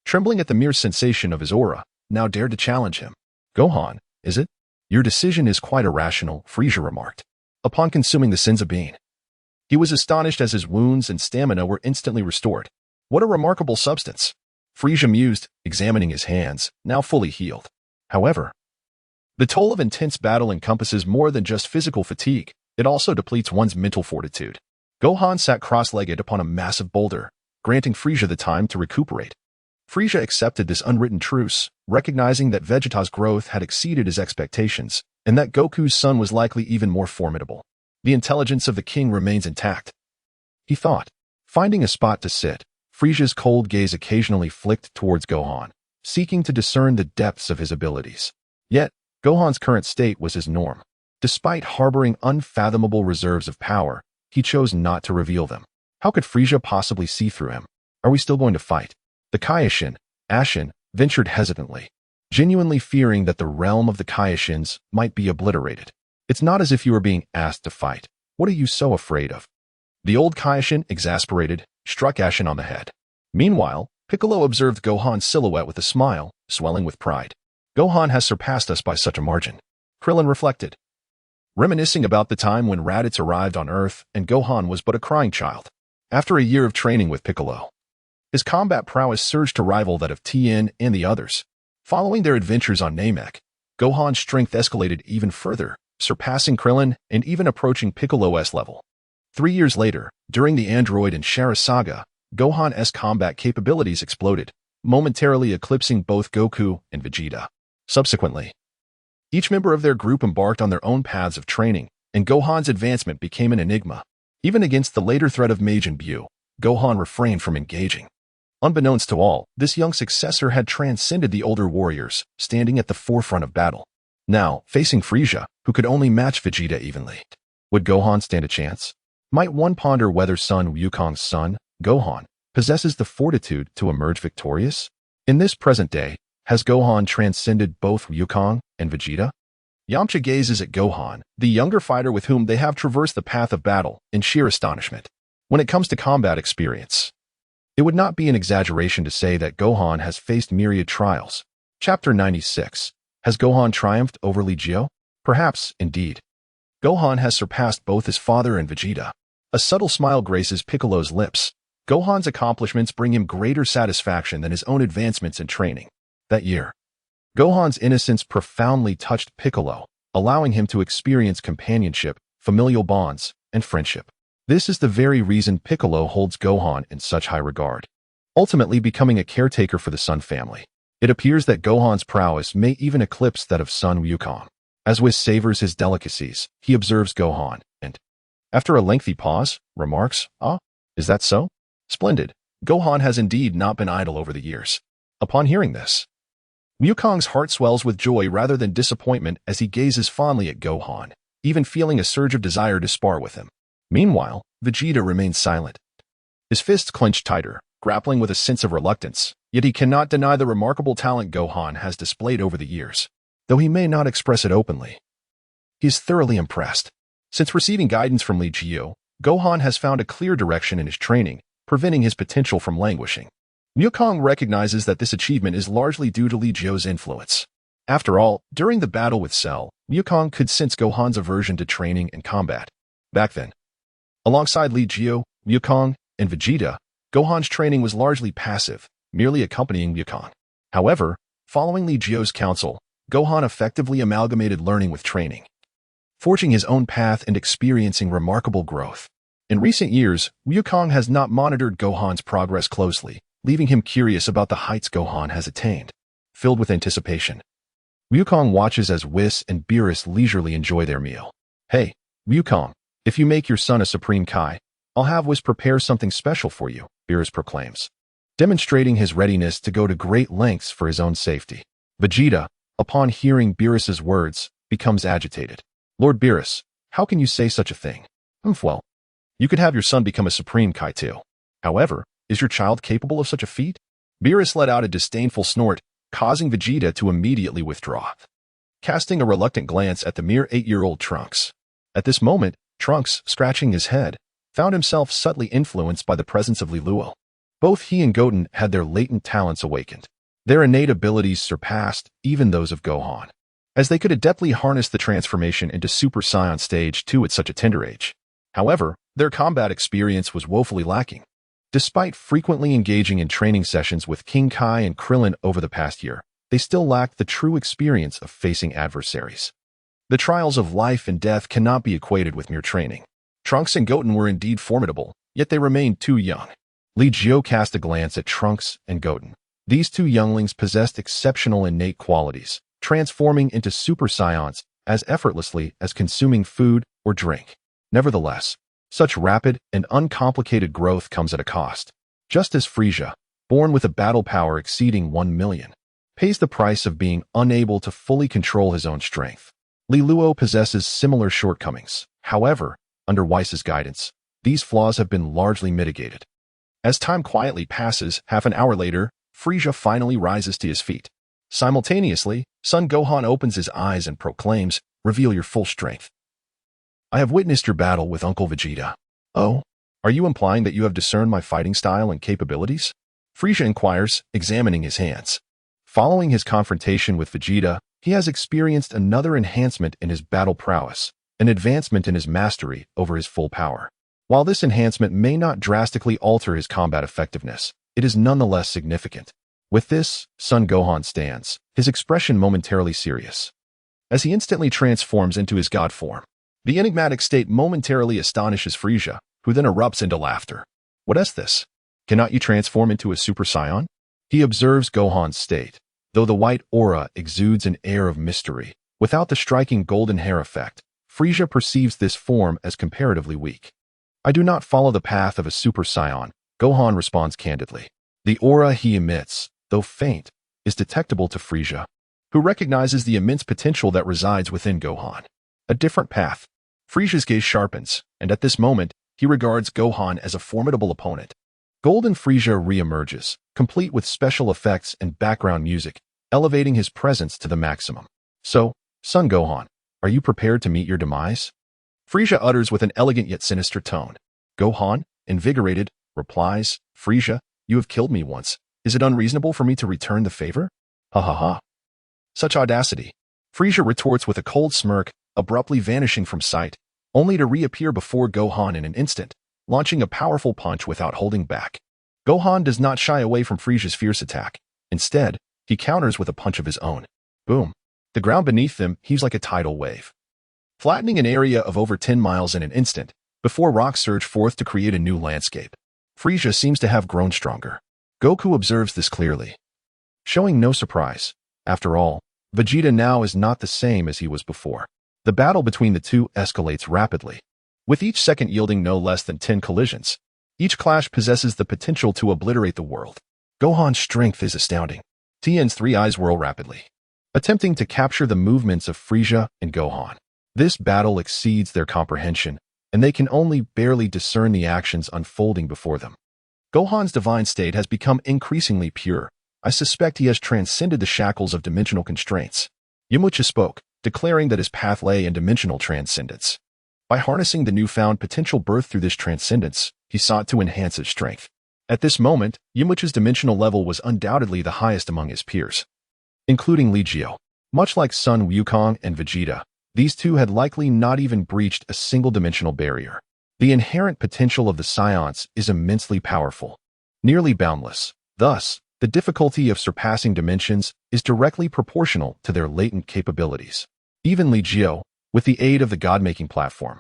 trembling at the mere sensation of his aura, now dared to challenge him. "Gohan, is it? Your decision is quite irrational," Frieza remarked. Upon consuming the senzu bean, he was astonished as his wounds and stamina were instantly restored. "What a remarkable substance," Frieza mused, examining his hands, now fully healed. However, the toll of intense battle encompasses more than just physical fatigue. It also depletes one's mental fortitude. Gohan sat cross-legged upon a massive boulder, granting Frieza the time to recuperate. Frieza accepted this unwritten truce, recognizing that Vegeta's growth had exceeded his expectations, and that Goku's son was likely even more formidable. The intelligence of the king remains intact, he thought. Finding a spot to sit, Frieza's cold gaze occasionally flicked towards Gohan, seeking to discern the depths of his abilities. Yet, Gohan's current state was his norm. Despite harboring unfathomable reserves of power, he chose not to reveal them. How could Frieza possibly see through him? "Are we still going to fight?" The Kaioshin, Ashen, ventured hesitantly, genuinely fearing that the realm of the Kaioshins might be obliterated. "It's not as if you were being asked to fight. What are you so afraid of?" The old Kaioshin, exasperated, struck Ashen on the head. Meanwhile, Piccolo observed Gohan's silhouette with a smile, swelling with pride. "Gohan has surpassed us by such a margin," Krillin reflected, reminiscing about the time when Raditz arrived on Earth and Gohan was but a crying child. After a year of training with Piccolo, his combat prowess surged to rival that of Tien and the others. Following their adventures on Namek, Gohan's strength escalated even further, surpassing Krillin and even approaching Piccolo's level. 3 years later, during the Android and Shara saga, Gohan's combat capabilities exploded, momentarily eclipsing both Goku and Vegeta. Subsequently, each member of their group embarked on their own paths of training, and Gohan's advancement became an enigma. Even against the later threat of Majin Buu, Gohan refrained from engaging. Unbeknownst to all, this young successor had transcended the older warriors, standing at the forefront of battle. Now, facing Frieza, who could only match Vegeta evenly, would Gohan stand a chance? Might one ponder whether son Wukong's son, Gohan, possesses the fortitude to emerge victorious? In this present day, has Gohan transcended both Wukong and Vegeta? Yamcha gazes at Gohan, the younger fighter with whom they have traversed the path of battle, in sheer astonishment. When it comes to combat experience, it would not be an exaggeration to say that Gohan has faced myriad trials. Chapter 96. Has Gohan triumphed over Li Jiu? Perhaps, indeed. Gohan has surpassed both his father and Vegeta. A subtle smile graces Piccolo's lips. Gohan's accomplishments bring him greater satisfaction than his own advancements in training. That year, Gohan's innocence profoundly touched Piccolo, allowing him to experience companionship, familial bonds, and friendship. This is the very reason Piccolo holds Gohan in such high regard, ultimately becoming a caretaker for the Sun family. It appears that Gohan's prowess may even eclipse that of son Wukong. As Whis savors his delicacies, he observes Gohan, and, after a lengthy pause, remarks, "Ah, is that so? Splendid. Gohan has indeed not been idle over the years." Upon hearing this, Wukong's heart swells with joy rather than disappointment as he gazes fondly at Gohan, even feeling a surge of desire to spar with him. Meanwhile, Vegeta remains silent. His fists clenched tighter, grappling with a sense of reluctance, yet he cannot deny the remarkable talent Gohan has displayed over the years. Though he may not express it openly, he is thoroughly impressed. Since receiving guidance from Li Jiu, Gohan has found a clear direction in his training, preventing his potential from languishing. Wukong recognizes that this achievement is largely due to Li Jiu's influence. After all, during the battle with Cell, Wukong could sense Gohan's aversion to training and combat. Back then, alongside Li Jiu, Wukong, and Vegeta, Gohan's training was largely passive, merely accompanying Wukong. However, following Li Jiu's counsel, Gohan effectively amalgamated learning with training, forging his own path and experiencing remarkable growth. In recent years, Wukong has not monitored Gohan's progress closely, leaving him curious about the heights Gohan has attained. Filled with anticipation, Wukong watches as Whis and Beerus leisurely enjoy their meal. Hey, Wukong, if you make your son a Supreme Kai, I'll have Whis prepare something special for you, Beerus proclaims, demonstrating his readiness to go to great lengths for his own safety. Vegeta, upon hearing Beerus's words, becomes agitated. Lord Beerus, how can you say such a thing? Well, you could have your son become a Supreme Kai too. However, is your child capable of such a feat? Beerus let out a disdainful snort, causing Vegeta to immediately withdraw, casting a reluctant glance at the mere 8-year-old Trunks. At this moment, Trunks, scratching his head, found himself subtly influenced by the presence of Li Jiu. Both he and Goten had their latent talents awakened. Their innate abilities surpassed even those of Gohan, as they could adeptly harness the transformation into Super Saiyan Stage 2 at such a tender age. However, their combat experience was woefully lacking. Despite frequently engaging in training sessions with King Kai and Krillin over the past year, they still lacked the true experience of facing adversaries. The trials of life and death cannot be equated with mere training. Trunks and Goten were indeed formidable, yet they remained too young. Li Jiu cast a glance at Trunks and Goten. These two younglings possessed exceptional innate qualities, transforming into Super Saiyans as effortlessly as consuming food or drink. Nevertheless, such rapid and uncomplicated growth comes at a cost. Just as Frieza, born with a battle power exceeding 1 million, pays the price of being unable to fully control his own strength. Li Jiu possesses similar shortcomings. However, under Whis' guidance, these flaws have been largely mitigated. As time quietly passes, half an hour later, Frieza finally rises to his feet. Simultaneously, Son Gohan opens his eyes and proclaims, "Reveal your full strength. I have witnessed your battle with Uncle Vegeta." "Oh, are you implying that you have discerned my fighting style and capabilities?" Frieza inquires, examining his hands. Following his confrontation with Vegeta, he has experienced another enhancement in his battle prowess, an advancement in his mastery over his full power. While this enhancement may not drastically alter his combat effectiveness, it is nonetheless significant. With this, Son Gohan stands, his expression momentarily serious, as he instantly transforms into his god form. The enigmatic state momentarily astonishes Frieza, who then erupts into laughter. "What is this? Cannot you transform into a Super Saiyan?" He observes Gohan's state. Though the white aura exudes an air of mystery, without the striking golden hair effect, Frieza perceives this form as comparatively weak. "I do not follow the path of a Super Saiyan," Gohan responds candidly. The aura he emits, though faint, is detectable to Frieza, who recognizes the immense potential that resides within Gohan. A different path. Frieza's gaze sharpens, and at this moment, he regards Gohan as a formidable opponent. Golden Frieza re-emerges, complete with special effects and background music, elevating his presence to the maximum. "So, Son Gohan, are you prepared to meet your demise?" Frieza utters with an elegant yet sinister tone. Gohan, invigorated, replies, "Frieza, you have killed me once. Is it unreasonable for me to return the favor?" "Ha ha ha. Such audacity." Frieza retorts with a cold smirk, abruptly vanishing from sight, only to reappear before Gohan in an instant, launching a powerful punch without holding back. Gohan does not shy away from Frieza's fierce attack. Instead, he counters with a punch of his own. Boom. The ground beneath them heaves like a tidal wave, flattening an area of over 10 miles in an instant, before rocks surge forth to create a new landscape. Frieza seems to have grown stronger. Goku observes this clearly, showing no surprise. After all, Vegeta now is not the same as he was before. The battle between the two escalates rapidly, with each second yielding no less than 10 collisions. Each clash possesses the potential to obliterate the world. Gohan's strength is astounding. Tien's three eyes whirl rapidly, attempting to capture the movements of Frieza and Gohan. This battle exceeds their comprehension, and they can only barely discern the actions unfolding before them. Gohan's divine state has become increasingly pure. I suspect he has transcended the shackles of dimensional constraints. Yamcha spoke, declaring that his path lay in dimensional transcendence. By harnessing the newfound potential birthed through this transcendence, he sought to enhance his strength. At this moment, Yamcha's dimensional level was undoubtedly the highest among his peers, including Li Jiu. Much like Son Wukong and Vegeta, these two had likely not even breached a single-dimensional barrier. The inherent potential of the Saiyans is immensely powerful, nearly boundless. Thus, the difficulty of surpassing dimensions is directly proportional to their latent capabilities. Even Li Jiu, with the aid of the God-making platform,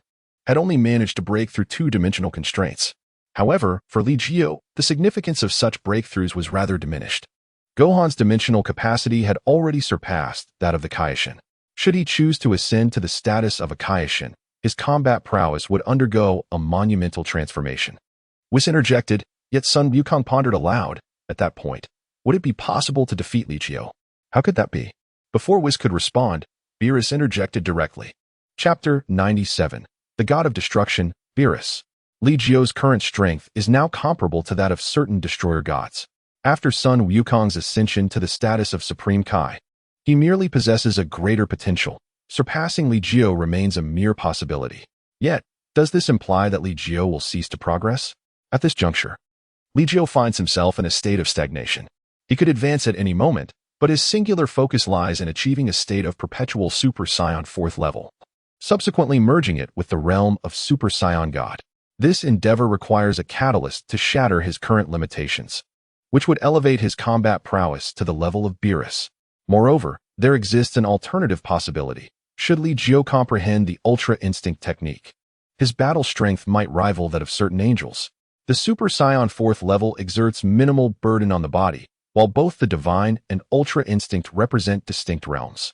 had only managed to break through two-dimensional constraints. However, for Li Jiu, the significance of such breakthroughs was rather diminished. Gohan's dimensional capacity had already surpassed that of the Kaishin. Should he choose to ascend to the status of a Kaishin, his combat prowess would undergo a monumental transformation. Whis interjected, yet Sun Wukong pondered aloud. At that point, would it be possible to defeat Li Jiu? How could that be? Before Whis could respond, Beerus interjected directly. Chapter 97. The God of Destruction, Beerus. Li Jiu's current strength is now comparable to that of certain destroyer gods. After Sun Wukong's ascension to the status of Supreme Kai, he merely possesses a greater potential. Surpassing Li Jiu remains a mere possibility. Yet, does this imply that Li Jiu will cease to progress? At this juncture, Li Jiu finds himself in a state of stagnation. He could advance at any moment, but his singular focus lies in achieving a state of perpetual Super Saiyan 4th level, subsequently merging it with the realm of Super Saiyan God. This endeavor requires a catalyst to shatter his current limitations, which would elevate his combat prowess to the level of Beerus. Moreover, there exists an alternative possibility. Should Li Jiu comprehend the Ultra Instinct technique, his battle strength might rival that of certain angels. The Super Saiyan 4th level exerts minimal burden on the body, while both the Divine and Ultra Instinct represent distinct realms.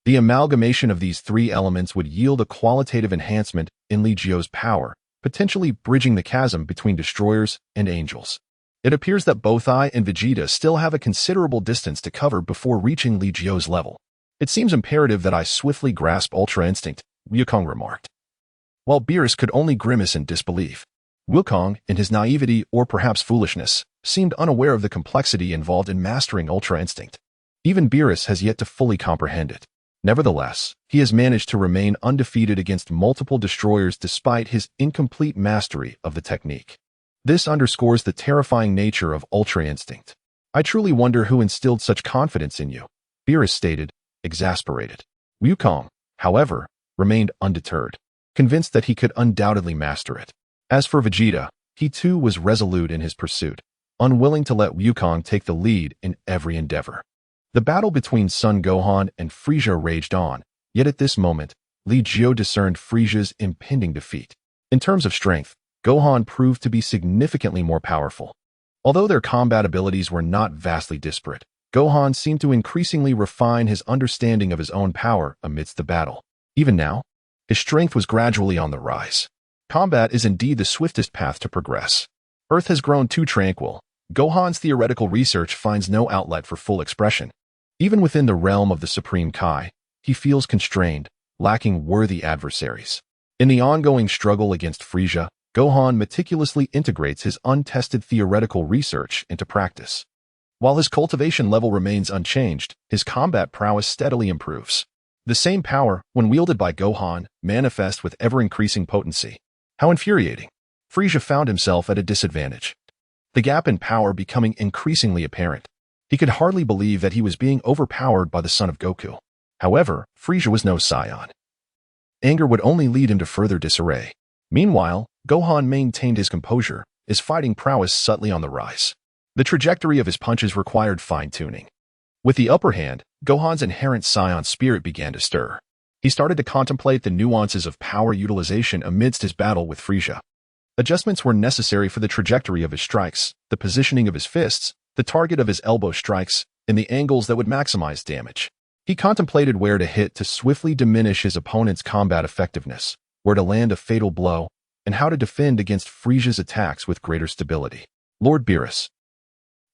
The amalgamation of these three elements would yield a qualitative enhancement in Li Jiu's power, potentially bridging the chasm between destroyers and angels. It appears that both I and Vegeta still have a considerable distance to cover before reaching Li Jiu's level. It seems imperative that I swiftly grasp Ultra Instinct, Wukong remarked. While Beerus could only grimace in disbelief, Wukong, in his naivety or perhaps foolishness, seemed unaware of the complexity involved in mastering Ultra Instinct. Even Beerus has yet to fully comprehend it. Nevertheless, he has managed to remain undefeated against multiple destroyers despite his incomplete mastery of the technique. This underscores the terrifying nature of Ultra Instinct. I truly wonder who instilled such confidence in you, Beerus stated, exasperated. Wukong, however, remained undeterred, convinced that he could undoubtedly master it. As for Vegeta, he too was resolute in his pursuit, unwilling to let Wukong take the lead in every endeavor. The battle between Son Gohan and Frieza raged on, yet at this moment, Li Jiu discerned Frieza's impending defeat. In terms of strength, Gohan proved to be significantly more powerful. Although their combat abilities were not vastly disparate, Gohan seemed to increasingly refine his understanding of his own power amidst the battle. Even now, his strength was gradually on the rise. Combat is indeed the swiftest path to progress. Earth has grown too tranquil. Gohan's theoretical research finds no outlet for full expression. Even within the realm of the Supreme Kai, he feels constrained, lacking worthy adversaries. In the ongoing struggle against Frieza, Gohan meticulously integrates his untested theoretical research into practice. While his cultivation level remains unchanged, his combat prowess steadily improves. The same power, when wielded by Gohan, manifests with ever-increasing potency. How infuriating! Frieza found himself at a disadvantage, the gap in power becoming increasingly apparent. He could hardly believe that he was being overpowered by the son of Goku. However, Frieza was no Saiyan. Anger would only lead him to further disarray. Meanwhile, Gohan maintained his composure, his fighting prowess subtly on the rise. The trajectory of his punches required fine-tuning. With the upper hand, Gohan's inherent Saiyan spirit began to stir. He started to contemplate the nuances of power utilization amidst his battle with Frieza. Adjustments were necessary for the trajectory of his strikes, the positioning of his fists, the target of his elbow strikes, and the angles that would maximize damage. He contemplated where to hit to swiftly diminish his opponent's combat effectiveness, where to land a fatal blow, and how to defend against Frieza's attacks with greater stability. Lord Beerus.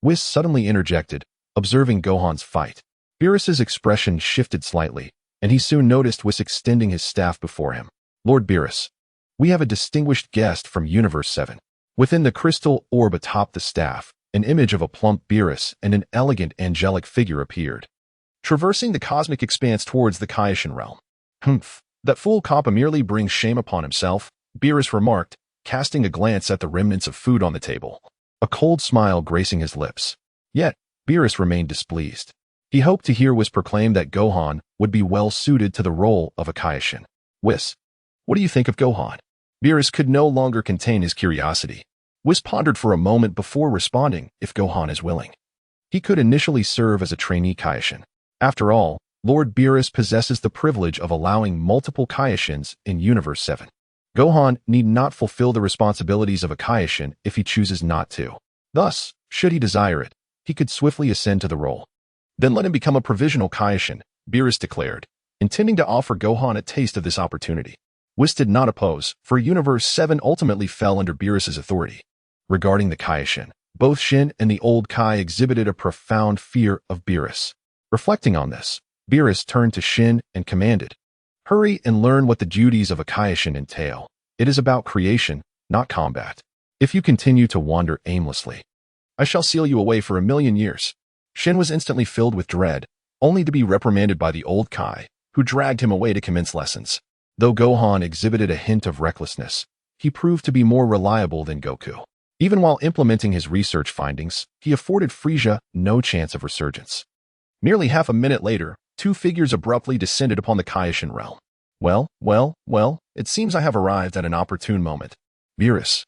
Whis suddenly interjected, observing Gohan's fight. Beerus's expression shifted slightly, and he soon noticed Whis extending his staff before him. Lord Beerus, we have a distinguished guest from Universe 7. Within the crystal orb atop the staff, an image of a plump Beerus and an elegant angelic figure appeared, traversing the cosmic expanse towards the Kaishin realm. Humph, that fool Kappa merely brings shame upon himself, Beerus remarked, casting a glance at the remnants of food on the table, a cold smile gracing his lips. Yet, Beerus remained displeased. He hoped to hear Whis proclaim that Gohan would be well suited to the role of a Kaishin. Whis, what do you think of Gohan? Beerus could no longer contain his curiosity. Whis pondered for a moment before responding, if Gohan is willing. He could initially serve as a trainee Kaishin. After all, Lord Beerus possesses the privilege of allowing multiple Kaishins in Universe 7. Gohan need not fulfill the responsibilities of a Kaishin if he chooses not to. Thus, should he desire it, he could swiftly ascend to the role. Then let him become a provisional Kaishin, Beerus declared, intending to offer Gohan a taste of this opportunity. Whis did not oppose, for Universe 7 ultimately fell under Beerus's authority. Regarding the Kaishin, both Shin and the old Kai exhibited a profound fear of Beerus. Reflecting on this, Beerus turned to Shin and commanded, "Hurry and learn what the duties of a Kaishin entail. It is about creation, not combat. If you continue to wander aimlessly, I shall seal you away for 1,000,000 years." Shin was instantly filled with dread, only to be reprimanded by the old Kai, who dragged him away to commence lessons. Though Gohan exhibited a hint of recklessness, he proved to be more reliable than Goku. Even while implementing his research findings, he afforded Frieza no chance of resurgence. Nearly half a minute later, two figures abruptly descended upon the Kaishin realm. Well, it seems I have arrived at an opportune moment. Beerus,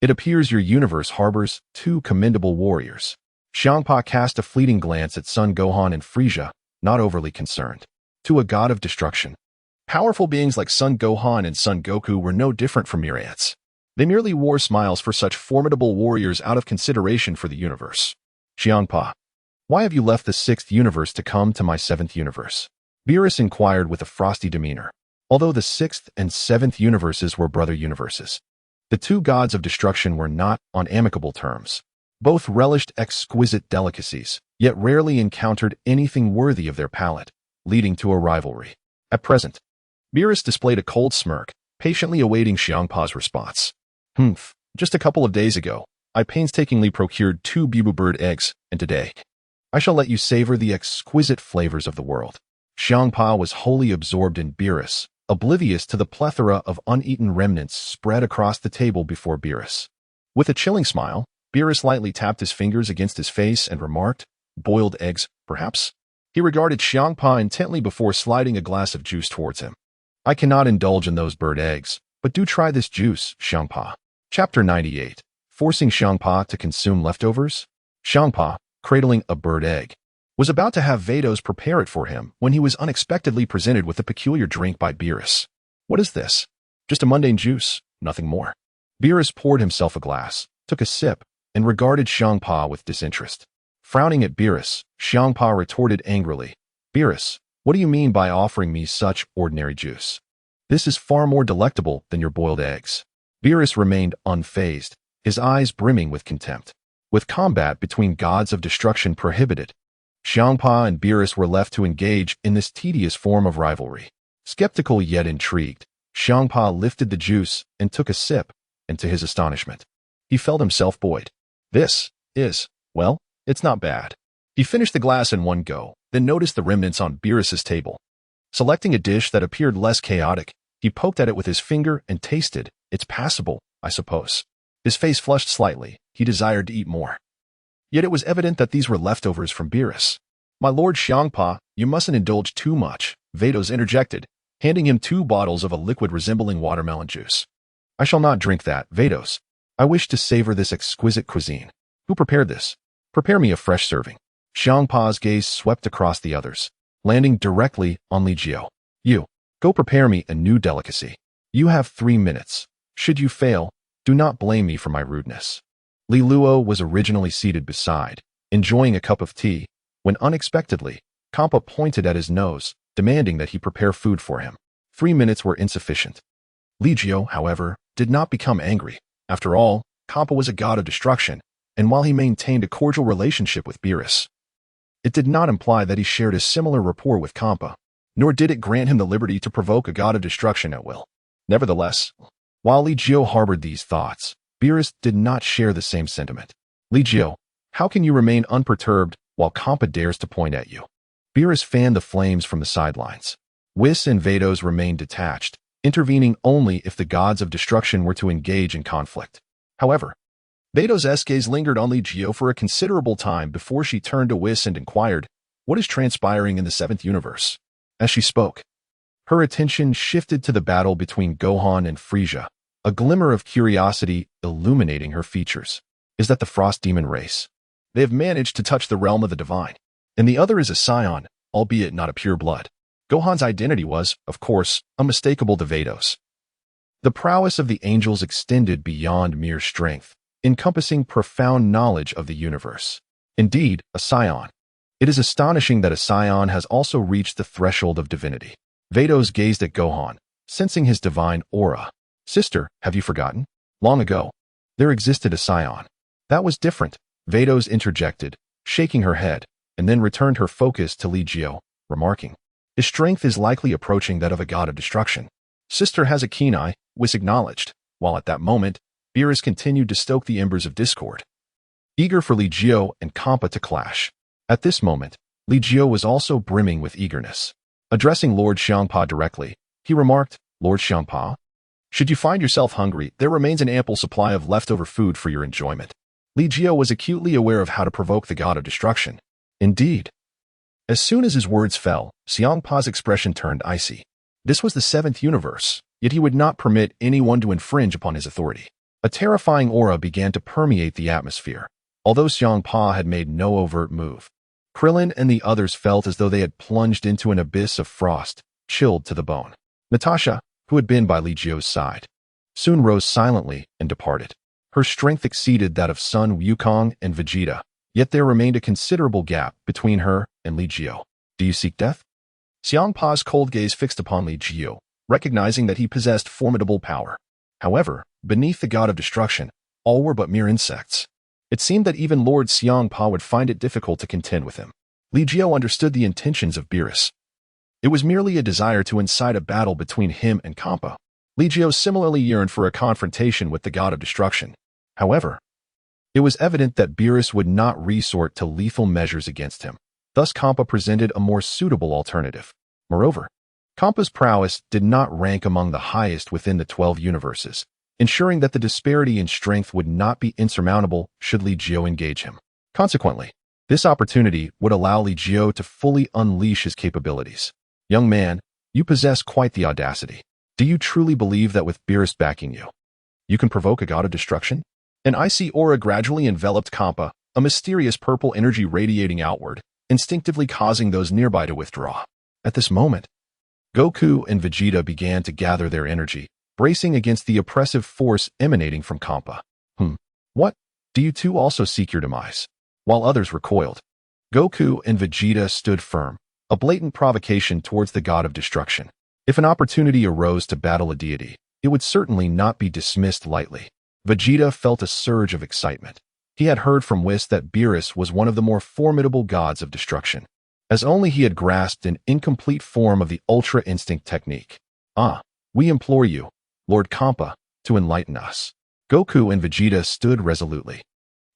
it appears your universe harbors two commendable warriors. Xiangpa cast a fleeting glance at Son Gohan and Frieza, not overly concerned. To a god of destruction, powerful beings like Son Gohan and Son Goku were no different from myriads. They merely wore smiles for such formidable warriors out of consideration for the universe. Xiangpa, why have you left the 6th universe to come to my 7th universe? Beerus inquired with a frosty demeanor. Although the 6th and 7th universes were brother universes, the two gods of destruction were not on amicable terms. Both relished exquisite delicacies, yet rarely encountered anything worthy of their palate, leading to a rivalry. At present, Beerus displayed a cold smirk, patiently awaiting Xiangpa's response. Just a couple of days ago, I painstakingly procured 2 Bibu bird eggs, and today, I shall let you savor the exquisite flavors of the world. Xiangpa was wholly absorbed in Beerus, oblivious to the plethora of uneaten remnants spread across the table before Beerus. With a chilling smile, Beerus lightly tapped his fingers against his face and remarked, "Boiled eggs, perhaps?" He regarded Xiangpa intently before sliding a glass of juice towards him. "I cannot indulge in those bird eggs, but do try this juice, Xiangpa." Chapter 98. Forcing Xiangpa to consume leftovers? Xiangpa, cradling a bird egg, was about to have Vados prepare it for him when he was unexpectedly presented with a peculiar drink by Beerus. "What is this?" "Just a mundane juice, nothing more." Beerus poured himself a glass, took a sip, and regarded Xiangpa with disinterest. Frowning at Beerus, Xiangpa retorted angrily, "Beerus, what do you mean by offering me such ordinary juice? This is far more delectable than your boiled eggs." Beerus remained unfazed, his eyes brimming with contempt. With combat between gods of destruction prohibited, Xiangpa and Beerus were left to engage in this tedious form of rivalry. Skeptical yet intrigued, Xiangpa lifted the juice and took a sip, and to his astonishment, he felt himself buoyed. "This is, well, it's not bad." He finished the glass in one go, then noticed the remnants on Beerus's table. Selecting a dish that appeared less chaotic, he poked at it with his finger and tasted. "It's passable, I suppose." His face flushed slightly. He desired to eat more. Yet it was evident that these were leftovers from Beerus. "My lord Xiangpa, you mustn't indulge too much," Vados interjected, handing him 2 bottles of a liquid resembling watermelon juice. "I shall not drink that, Vados. I wish to savor this exquisite cuisine." "Who prepared this? Prepare me a fresh serving." Xiangpa's gaze swept across the others, landing directly on Li Jiu. "You, go prepare me a new delicacy. You have 3 minutes. Should you fail, do not blame me for my rudeness." Li Luo was originally seated beside, enjoying a cup of tea, when unexpectedly, Kampa pointed at his nose, demanding that he prepare food for him. 3 minutes were insufficient. Li Jiu, however, did not become angry. After all, Kampa was a god of destruction, and while he maintained a cordial relationship with Beerus, it did not imply that he shared a similar rapport with Kampa, nor did it grant him the liberty to provoke a god of destruction at will. Nevertheless, while Li Jiu harbored these thoughts, Beerus did not share the same sentiment. "Li Jiu, how can you remain unperturbed while Kampa dares to point at you?" Beerus fanned the flames from the sidelines. Whis and Vados remained detached, intervening only if the gods of destruction were to engage in conflict. However, Vados' gaze lingered on Li Jiu for a considerable time before she turned to Whis and inquired, "What is transpiring in the 7th universe?" As she spoke, her attention shifted to the battle between Gohan and Frieza, a glimmer of curiosity illuminating her features. "Is that the Frost Demon race? They have managed to touch the realm of the divine, and the other is a Scion, albeit not a pure blood." Gohan's identity was, of course, unmistakable to Vados. The prowess of the angels extended beyond mere strength, encompassing profound knowledge of the universe. Indeed, a Scion. It is astonishing that a Scion has also reached the threshold of divinity. Vados gazed at Gohan, sensing his divine aura. Sister, have you forgotten? Long ago, there existed a Scion. That was different, Vados interjected, shaking her head, and then returned her focus to Li Jiu, remarking, his strength is likely approaching that of a god of destruction. Sister has a keen eye, Whis acknowledged, while at that moment, Beerus continued to stoke the embers of discord, eager for Li Jiu and Kampa to clash. At this moment, Li Jiu was also brimming with eagerness. Addressing Lord Xiangpa directly, he remarked, Lord Xiangpa, should you find yourself hungry, there remains an ample supply of leftover food for your enjoyment. Li Jiu was acutely aware of how to provoke the god of destruction. Indeed. As soon as his words fell, Xiangpa's expression turned icy. This was the seventh universe, yet he would not permit anyone to infringe upon his authority. A terrifying aura began to permeate the atmosphere, although Xiangpa had made no overt move. Krillin and the others felt as though they had plunged into an abyss of frost, chilled to the bone. Natasha, who had been by Li Jiu's side, soon rose silently and departed. Her strength exceeded that of Sun Wukong and Vegeta, yet there remained a considerable gap between her and Li Jiu. Do you seek death? Xiangpa's cold gaze fixed upon Li Jiu, recognizing that he possessed formidable power. However, beneath the god of destruction, all were but mere insects. It seemed that even Lord Xiangpa would find it difficult to contend with him. Li Jiu understood the intentions of Beerus. It was merely a desire to incite a battle between him and Kampa. Li Jiu similarly yearned for a confrontation with the god of destruction. However, it was evident that Beerus would not resort to lethal measures against him. Thus Kampa presented a more suitable alternative. Moreover, Kampa's prowess did not rank among the highest within the 12 universes, ensuring that the disparity in strength would not be insurmountable should Li Jiu engage him. Consequently, this opportunity would allow Li Jiu to fully unleash his capabilities. Young man, you possess quite the audacity. Do you truly believe that with Beerus backing you, you can provoke a god of destruction? An icy aura gradually enveloped Kampa, a mysterious purple energy radiating outward, instinctively causing those nearby to withdraw. At this moment, Goku and Vegeta began to gather their energy, bracing against the oppressive force emanating from Kampa. What? Do you two also seek your demise? While others recoiled, Goku and Vegeta stood firm, a blatant provocation towards the god of destruction. If an opportunity arose to battle a deity, it would certainly not be dismissed lightly. Vegeta felt a surge of excitement. He had heard from Whis that Beerus was one of the more formidable gods of destruction, as only he had grasped an incomplete form of the Ultra Instinct technique. We implore you, Lord Kampa, to enlighten us. Goku and Vegeta stood resolutely.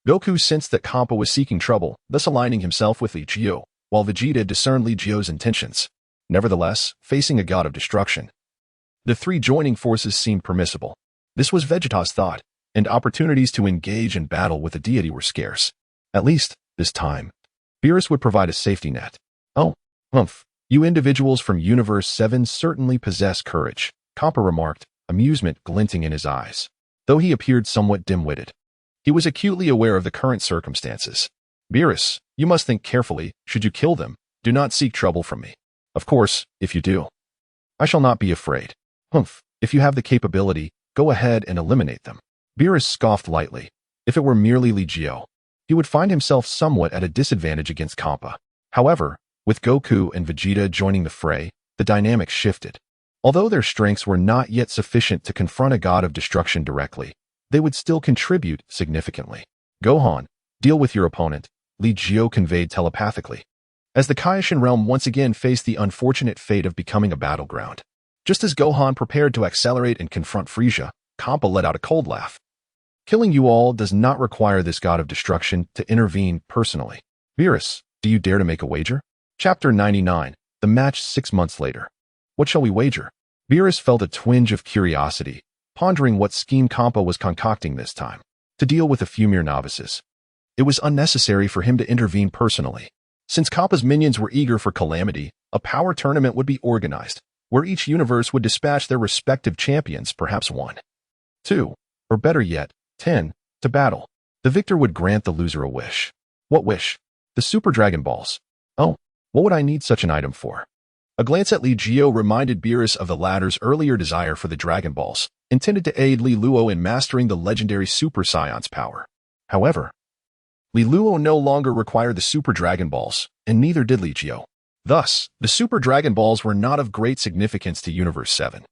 Goku sensed that Kampa was seeking trouble, thus aligning himself with Li Jiu, while Vegeta discerned Li Jiu's intentions. Nevertheless, facing a god of destruction, the three joining forces seemed permissible. This was Vegeta's thought, and opportunities to engage in battle with a deity were scarce. At least, this time, Beerus would provide a safety net. You individuals from Universe 7 certainly possess courage, Kampa remarked, amusement glinting in his eyes. Though he appeared somewhat dim-witted, he was acutely aware of the current circumstances. Beerus, you must think carefully. Should you kill them, do not seek trouble from me. Of course, if you do, I shall not be afraid. If you have the capability, go ahead and eliminate them. Beerus scoffed lightly. If it were merely Li Jiu, he would find himself somewhat at a disadvantage against Kampa. However, with Goku and Vegeta joining the fray, the dynamics shifted. Although their strengths were not yet sufficient to confront a god of destruction directly, they would still contribute significantly. Gohan, deal with your opponent, Li Jiu conveyed telepathically, as the Kaioshin realm once again faced the unfortunate fate of becoming a battleground. Just as Gohan prepared to accelerate and confront Frieza, Kampa let out a cold laugh. Killing you all does not require this god of destruction to intervene personally. Beerus, do you dare to make a wager? Chapter 99, the match 6 months later. What shall we wager? Beerus felt a twinge of curiosity, pondering what scheme Kampa was concocting this time. To deal with a few mere novices, it was unnecessary for him to intervene personally. Since Kampa's minions were eager for calamity, a power tournament would be organized, where each universe would dispatch their respective champions, perhaps 1, 2, or better yet, 10, to battle. The victor would grant the loser a wish. What wish? The Super Dragon Balls. What would I need such an item for? A glance at Li Jiu reminded Beerus of the latter's earlier desire for the Dragon Balls. intended to aid Li Luo in mastering the legendary Super Saiyans power. However, Li Luo no longer required the Super Dragon Balls, and neither did Li Jiu. Thus, the Super Dragon Balls were not of great significance to Universe 7.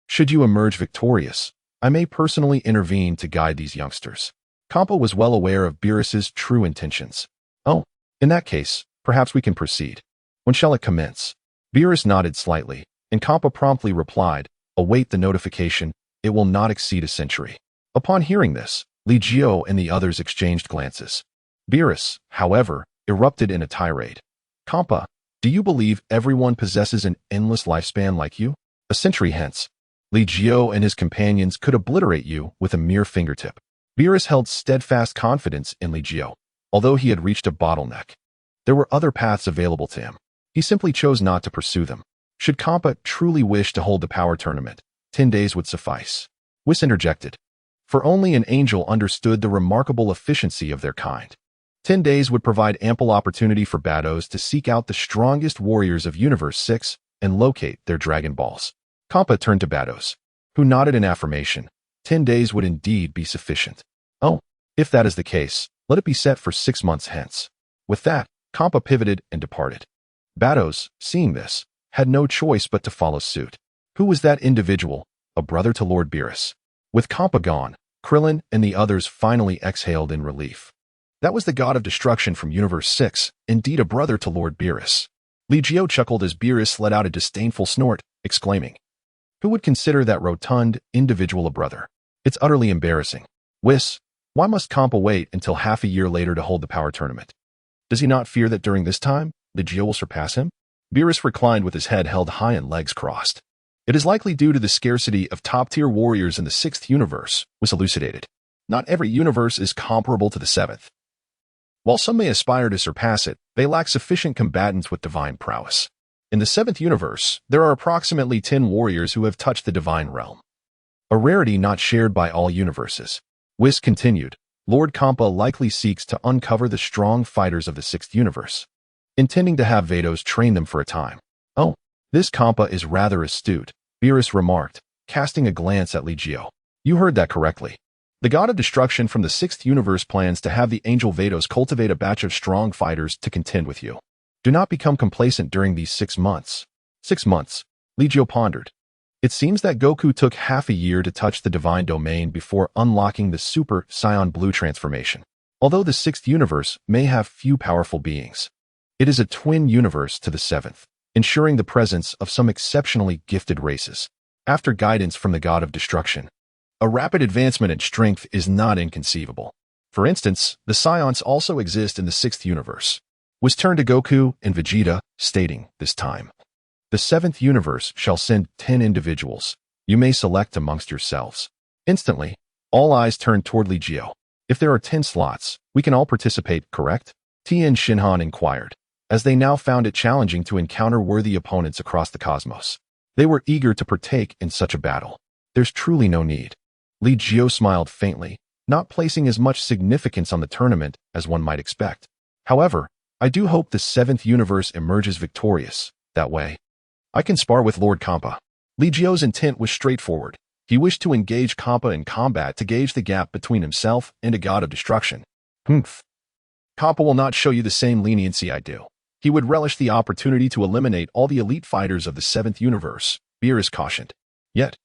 Should you emerge victorious, I may personally intervene to guide these youngsters. Kampa was well aware of Beerus's true intentions. Oh, in that case, perhaps we can proceed. When shall it commence? Beerus nodded slightly, and Kampa promptly replied, await the notification, it will not exceed a century. Upon hearing this, Li Jiu and the others exchanged glances. Beerus, however, erupted in a tirade. Kampa, do you believe everyone possesses an endless lifespan like you? A century hence, Li Jiu and his companions could obliterate you with a mere fingertip. Beerus held steadfast confidence in Li Jiu, although he had reached a bottleneck. There were other paths available to him. He simply chose not to pursue them. Should Kampa truly wish to hold the power tournament, 10 days would suffice. Whis interjected. For only an angel understood the remarkable efficiency of their kind. 10 days would provide ample opportunity for Bados to seek out the strongest warriors of Universe 6 and locate their Dragon Balls. Kampa turned to Bados, who nodded in affirmation. 10 days would indeed be sufficient. Oh, if that is the case, let it be set for 6 months hence. With that, Kampa pivoted and departed. Bados, seeing this, had no choice but to follow suit. Who was that individual? A brother to Lord Beerus. With Kampa gone, Krillin and the others finally exhaled in relief. That was the god of destruction from Universe 6, indeed a brother to Lord Beerus. Li Jiu chuckled as Beerus let out a disdainful snort, exclaiming, who would consider that rotund individual a brother? It's utterly embarrassing. Whis, why must Kampa wait until half a year later to hold the power tournament? Does he not fear that during this time, Li Jiu will surpass him? Beerus reclined with his head held high and legs crossed. It is likely due to the scarcity of top-tier warriors in the 6th universe, was elucidated. Not every universe is comparable to the 7th. While some may aspire to surpass it, they lack sufficient combatants with divine prowess. In the 7th universe, there are approximately 10 warriors who have touched the divine realm. A rarity not shared by all universes. Whis continued, Lord Kampa likely seeks to uncover the strong fighters of the 6th universe, intending to have Vados train them for a time. Oh, this Kampa is rather astute, Beerus remarked, casting a glance at Li Jiu. You heard that correctly. The god of destruction from the 6th universe plans to have the angel Vados cultivate a batch of strong fighters to contend with you. Do not become complacent during these 6 months. 6 months, Li Jiu pondered. It seems that Goku took half a year to touch the divine domain before unlocking the Super Saiyan Blue transformation. Although the 6th universe may have few powerful beings, it is a twin universe to the 7th, ensuring the presence of some exceptionally gifted races. After guidance from the god of destruction, a rapid advancement in strength is not inconceivable. For instance, the Saiyans also exist in the 6th universe. Was turned to Goku and Vegeta, stating, this time, the 7th universe shall send 10 individuals. You may select amongst yourselves. Instantly, all eyes turned toward Li Jiu. If there are 10 slots, we can all participate, correct? Tien Shinhan inquired, as they now found it challenging to encounter worthy opponents across the cosmos. They were eager to partake in such a battle. There's truly no need. Li Jiu smiled faintly, not placing as much significance on the tournament as one might expect. However, I do hope the 7th universe emerges victorious. That way, I can spar with Lord Kampa. Li Jiu's intent was straightforward. He wished to engage Kampa in combat to gauge the gap between himself and a god of destruction. Kampa will not show you the same leniency I do. He would relish the opportunity to eliminate all the elite fighters of the 7th universe, Beerus cautioned. Yet,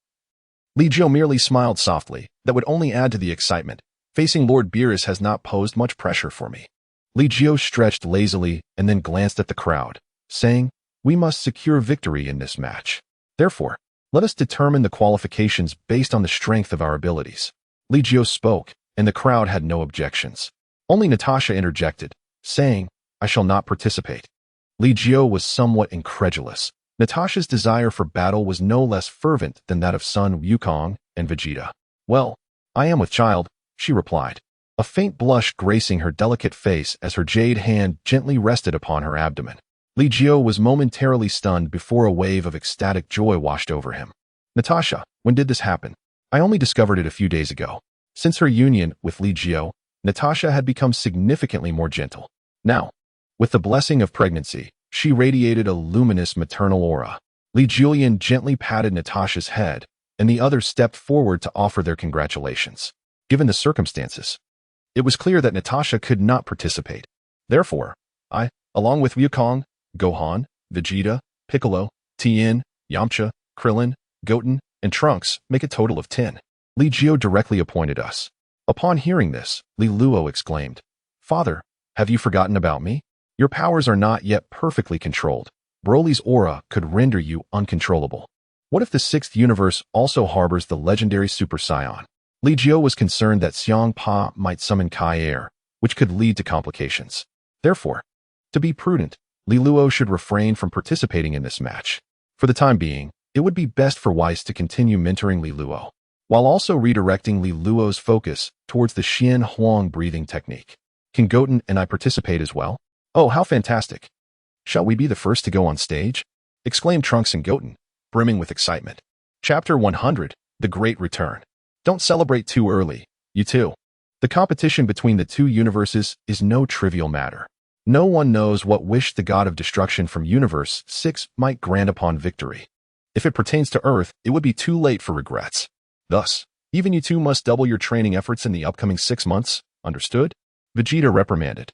Li Jiu merely smiled softly. That would only add to the excitement. Facing Lord Beerus has not posed much pressure for me. Li Jiu stretched lazily and then glanced at the crowd, saying, we must secure victory in this match. Therefore, let us determine the qualifications based on the strength of our abilities. Li Jiu spoke, and the crowd had no objections. Only Natasha interjected, saying, I shall not participate. Li Jiu was somewhat incredulous. Natasha's desire for battle was no less fervent than that of Sun Wukong and Vegeta. Well, I am with child, she replied, a faint blush gracing her delicate face as her jade hand gently rested upon her abdomen. Li Jiu was momentarily stunned before a wave of ecstatic joy washed over him. Natasha, when did this happen? I only discovered it a few days ago. Since her union with Li Jiu, Natasha had become significantly more gentle. Now, with the blessing of pregnancy, she radiated a luminous maternal aura. Li Julian gently patted Natasha's head, and the others stepped forward to offer their congratulations. Given the circumstances, it was clear that Natasha could not participate. Therefore, I, along with Wukong, Gohan, Vegeta, Piccolo, Tien, Yamcha, Krillin, Goten, and Trunks, make a total of 10. Li Jiu directly appointed us. Upon hearing this, Li Luo exclaimed, "Father, have you forgotten about me? Your powers are not yet perfectly controlled. Broly's aura could render you uncontrollable. What if the 6th universe also harbors the legendary Super Saiyan?" Li Jiu was concerned that Xiang Pa might summon Kai Air, which could lead to complications. Therefore, to be prudent, Li Luo should refrain from participating in this match. For the time being, it would be best for Weiss to continue mentoring Li Luo, while also redirecting Li Luo's focus towards the Xian Huang Breathing Technique. Can Goten and I participate as well? Oh, how fantastic! Shall we be the first to go on stage? Exclaimed Trunks and Goten, brimming with excitement. Chapter 100, The Great Return. Don't celebrate too early, you two. The competition between the two universes is no trivial matter. No one knows what wish the god of destruction from Universe 6 might grant upon victory. If it pertains to Earth, it would be too late for regrets. Thus, even you two must double your training efforts in the upcoming 6 months, understood? Vegeta reprimanded,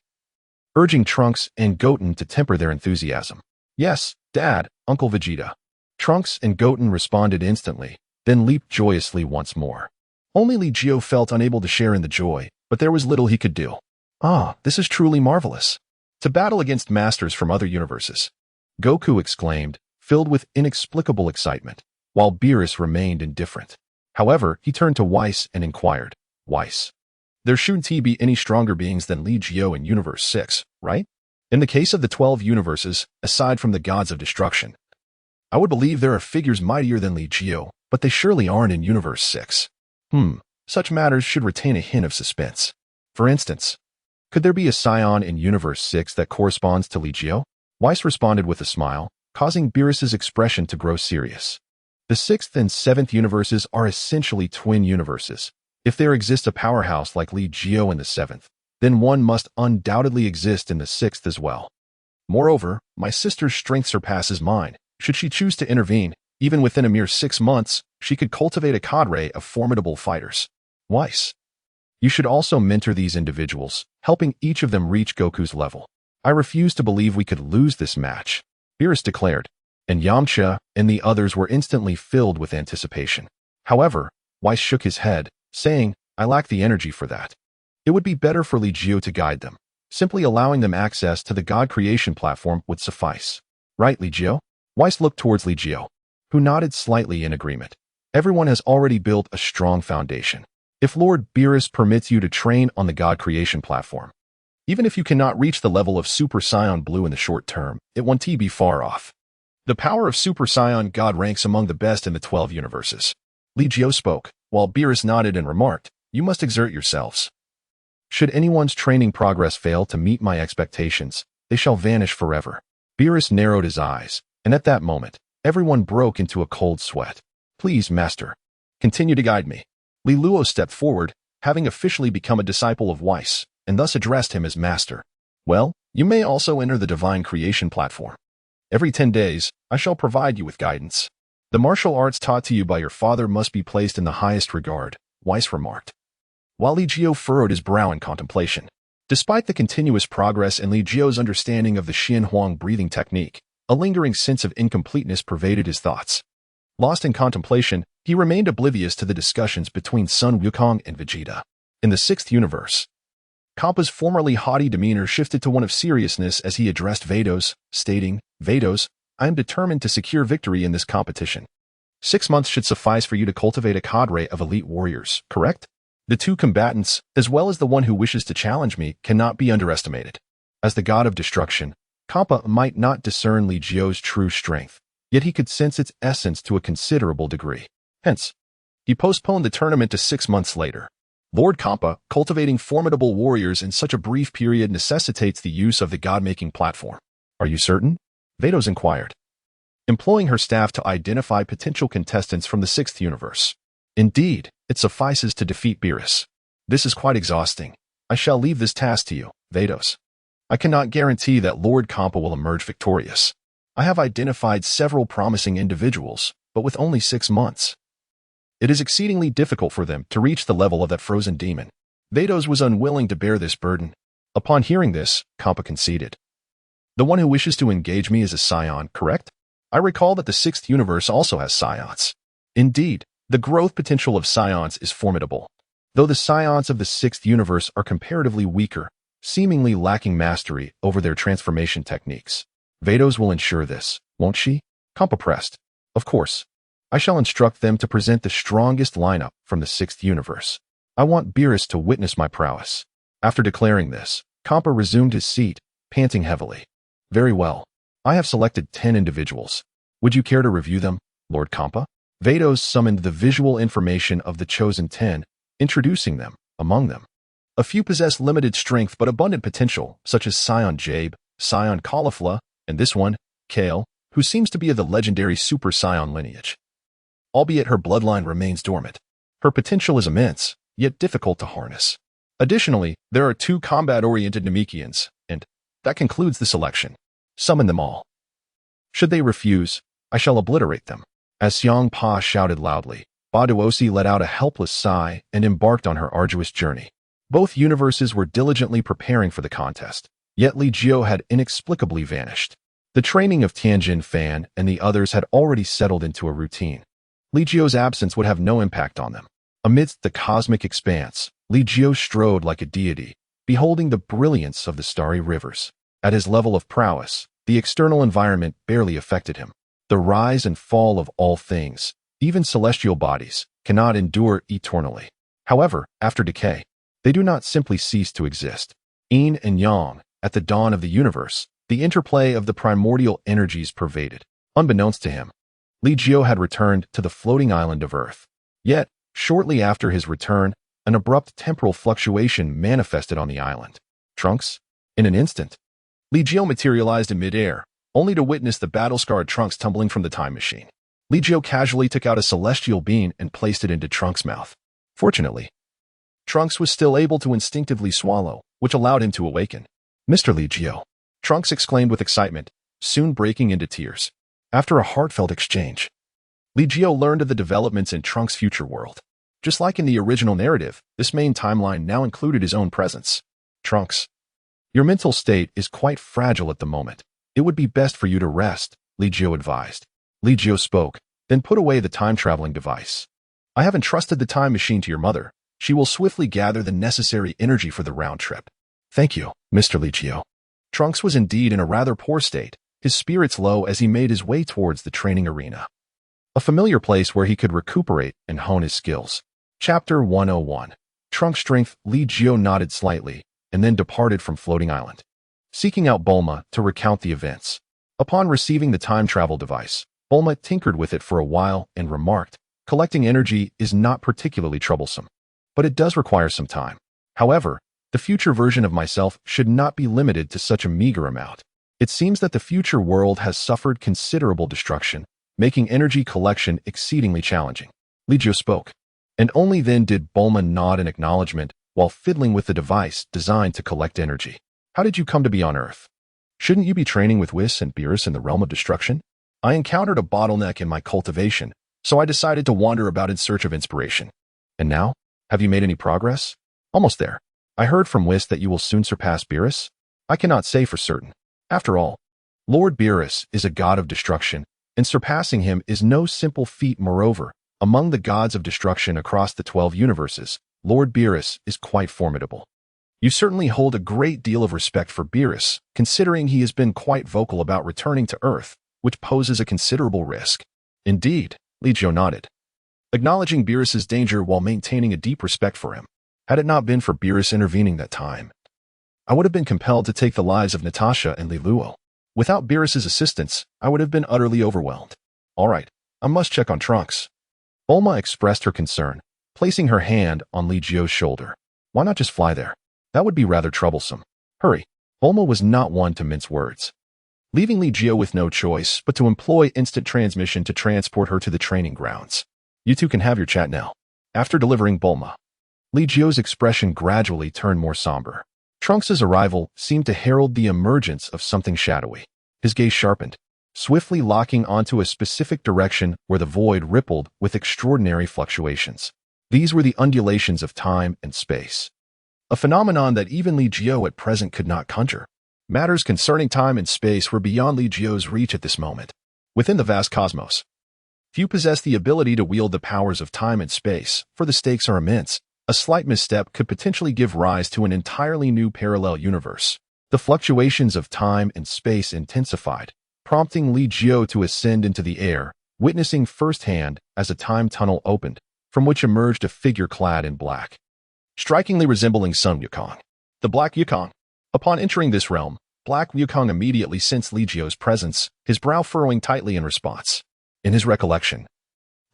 urging Trunks and Goten to temper their enthusiasm. Yes, Dad, Uncle Vegeta. Trunks and Goten responded instantly, then leaped joyously once more. Only Li Jiu felt unable to share in the joy, but there was little he could do. Ah, this is truly marvelous. To battle against masters from other universes, Goku exclaimed, filled with inexplicable excitement, while Beerus remained indifferent. However, he turned to Weiss and inquired, Weiss, there shouldn't be any stronger beings than Li Jiu in Universe 6, right? In the case of the 12 universes, aside from the gods of destruction, I would believe there are figures mightier than Li Jiu, but they surely aren't in Universe 6. Such matters should retain a hint of suspense. For instance, could there be a Scion in Universe 6 that corresponds to Li Jiu? Weiss responded with a smile, causing Beerus's expression to grow serious. The 6th and 7th universes are essentially twin universes. If there exists a powerhouse like Li Jiu in the 7th, then one must undoubtedly exist in the 6th as well. Moreover, my sister's strength surpasses mine. Should she choose to intervene, even within a mere 6 months, she could cultivate a cadre of formidable fighters. Weiss, you should also mentor these individuals, helping each of them reach Goku's level. I refuse to believe we could lose this match, Beerus declared, and Yamcha and the others were instantly filled with anticipation. However, Weiss shook his head, saying, I lack the energy for that. It would be better for Li Jiu to guide them. Simply allowing them access to the God creation platform would suffice. Right, Li Jiu? Weiss looked towards Li Jiu, who nodded slightly in agreement. Everyone has already built a strong foundation. If Lord Beerus permits you to train on the God creation platform, even if you cannot reach the level of Super Saiyan Blue in the short term, it won't be far off. The power of Super Saiyan God ranks among the best in the 12 universes. Li Jiu spoke, while Beerus nodded and remarked, you must exert yourselves. Should anyone's training progress fail to meet my expectations, they shall vanish forever. Beerus narrowed his eyes, and at that moment, everyone broke into a cold sweat. Please, Master, continue to guide me. Li Luo stepped forward, having officially become a disciple of Weiss, and thus addressed him as Master. Well, you may also enter the divine creation platform. Every 10 days, I shall provide you with guidance. The martial arts taught to you by your father must be placed in the highest regard, Weiss remarked, while Li Jiu furrowed his brow in contemplation. Despite the continuous progress in Li Jiu's understanding of the Xian Huang breathing technique, a lingering sense of incompleteness pervaded his thoughts. Lost in contemplation, he remained oblivious to the discussions between Son Wukong and Vegeta. In the 6th universe, Kampa's formerly haughty demeanor shifted to one of seriousness as he addressed Vados, stating, Vados, I am determined to secure victory in this competition. 6 months should suffice for you to cultivate a cadre of elite warriors, correct? The two combatants, as well as the one who wishes to challenge me, cannot be underestimated. As the god of destruction, Kampa might not discern Li Jiu's true strength, yet he could sense its essence to a considerable degree. Hence, he postponed the tournament to 6 months later. Lord Kampa, cultivating formidable warriors in such a brief period necessitates the use of the god-making platform. Are you certain? Vados inquired, employing her staff to identify potential contestants from the 6th universe. Indeed, it suffices to defeat Beerus. This is quite exhausting. I shall leave this task to you, Vados. I cannot guarantee that Lord Kampa will emerge victorious. I have identified several promising individuals, but with only 6 months. It is exceedingly difficult for them to reach the level of that frozen demon. Vados was unwilling to bear this burden. Upon hearing this, Kampa conceded. The one who wishes to engage me is a Scion, correct? I recall that the 6th universe also has Scions. Indeed, the growth potential of Scions is formidable. Though the Scions of the 6th universe are comparatively weaker, seemingly lacking mastery over their transformation techniques. Vados will ensure this, won't she? Kampa pressed. Of course. I shall instruct them to present the strongest lineup from the 6th universe. I want Beerus to witness my prowess. After declaring this, Kampa resumed his seat, panting heavily. Very well. I have selected 10 individuals. Would you care to review them, Lord Kampa? Vados summoned the visual information of the chosen 10, introducing them, among them. A few possess limited strength but abundant potential, such as Scion Jabe, Scion Caulifla, and this one, Kale, who seems to be of the legendary Super Scion lineage. Albeit her bloodline remains dormant. Her potential is immense, yet difficult to harness. Additionally, there are 2 combat-oriented Namekians, and that concludes the selection. Summon them all. Should they refuse, I shall obliterate them. As Xiang Pa shouted loudly, Baduosi let out a helpless sigh and embarked on her arduous journey. Both universes were diligently preparing for the contest, yet Li Jiu had inexplicably vanished. The training of Tianjin Fan and the others had already settled into a routine. Li Jiu's absence would have no impact on them. Amidst the cosmic expanse, Li Jiu strode like a deity, beholding the brilliance of the starry rivers. At his level of prowess, the external environment barely affected him. The rise and fall of all things, even celestial bodies, cannot endure eternally. However, after decay, they do not simply cease to exist. Yin and Yang, at the dawn of the universe, the interplay of the primordial energies pervaded. Unbeknownst to him, Li Jiu had returned to the floating island of Earth. Yet, shortly after his return, an abrupt temporal fluctuation manifested on the island. Trunks? In an instant, Li Jiu materialized in midair, only to witness the battle-scarred Trunks tumbling from the time machine. Li Jiu casually took out a celestial bean and placed it into Trunks' mouth. Fortunately, Trunks was still able to instinctively swallow, which allowed him to awaken. Mr. Li Jiu, Trunks exclaimed with excitement, soon breaking into tears. After a heartfelt exchange, Li Jiu learned of the developments in Trunks' future world. Just like in the original narrative, this main timeline now included his own presence. Trunks, your mental state is quite fragile at the moment. It would be best for you to rest, Li Jiu advised. Li Jiu spoke, then put away the time-traveling device. I have entrusted the time machine to your mother. She will swiftly gather the necessary energy for the round trip. Thank you, Mr. Li Jiu. Trunks was indeed in a rather poor state, his spirits low as he made his way towards the training arena. A familiar place where he could recuperate and hone his skills. Chapter 101. Trunks' strength. Li Jiu nodded slightly, and then departed from Floating Island, seeking out Bulma to recount the events. Upon receiving the time travel device, Bulma tinkered with it for a while and remarked, collecting energy is not particularly troublesome, but it does require some time. However, the future version of myself should not be limited to such a meager amount. It seems that the future world has suffered considerable destruction, making energy collection exceedingly challenging. Li Jiu spoke, and only then did Bulma nod in acknowledgement while fiddling with the device designed to collect energy. How did you come to be on Earth? Shouldn't you be training with Whis and Beerus in the realm of destruction? I encountered a bottleneck in my cultivation, so I decided to wander about in search of inspiration. And now? Have you made any progress? Almost there. I heard from Whis that you will soon surpass Beerus. I cannot say for certain. After all, Lord Beerus is a god of destruction, and surpassing him is no simple feat. Moreover, among the gods of destruction across the 12 universes, Lord Beerus is quite formidable. You certainly hold a great deal of respect for Beerus, considering he has been quite vocal about returning to Earth, which poses a considerable risk. Indeed, Li Jiu nodded, acknowledging Beerus's danger while maintaining a deep respect for him. Had it not been for Beerus intervening that time, I would have been compelled to take the lives of Natasha and Li Luo. Without Beerus's assistance, I would have been utterly overwhelmed. All right, I must check on Trunks. Bulma expressed her concern, placing her hand on Li Jiu's shoulder. Why not just fly there? That would be rather troublesome. Hurry. Bulma was not one to mince words, leaving Li Jiu with no choice but to employ instant transmission to transport her to the training grounds. You two can have your chat now. After delivering Bulma, Li Jiu's expression gradually turned more somber. Trunks' arrival seemed to herald the emergence of something shadowy. His gaze sharpened, swiftly locking onto a specific direction where the void rippled with extraordinary fluctuations. These were the undulations of time and space, a phenomenon that even Li Jiu at present could not conjure. Matters concerning time and space were beyond Li Jiu's reach at this moment. Within the vast cosmos, few possess the ability to wield the powers of time and space, for the stakes are immense. A slight misstep could potentially give rise to an entirely new parallel universe. The fluctuations of time and space intensified, prompting Li Jiu to ascend into the air, witnessing firsthand as a time tunnel opened, from which emerged a figure clad in black, strikingly resembling Sun Wukong. The Black Wukong. Upon entering this realm, Black Wukong immediately sensed Li Jiu's presence, his brow furrowing tightly in response. In his recollection,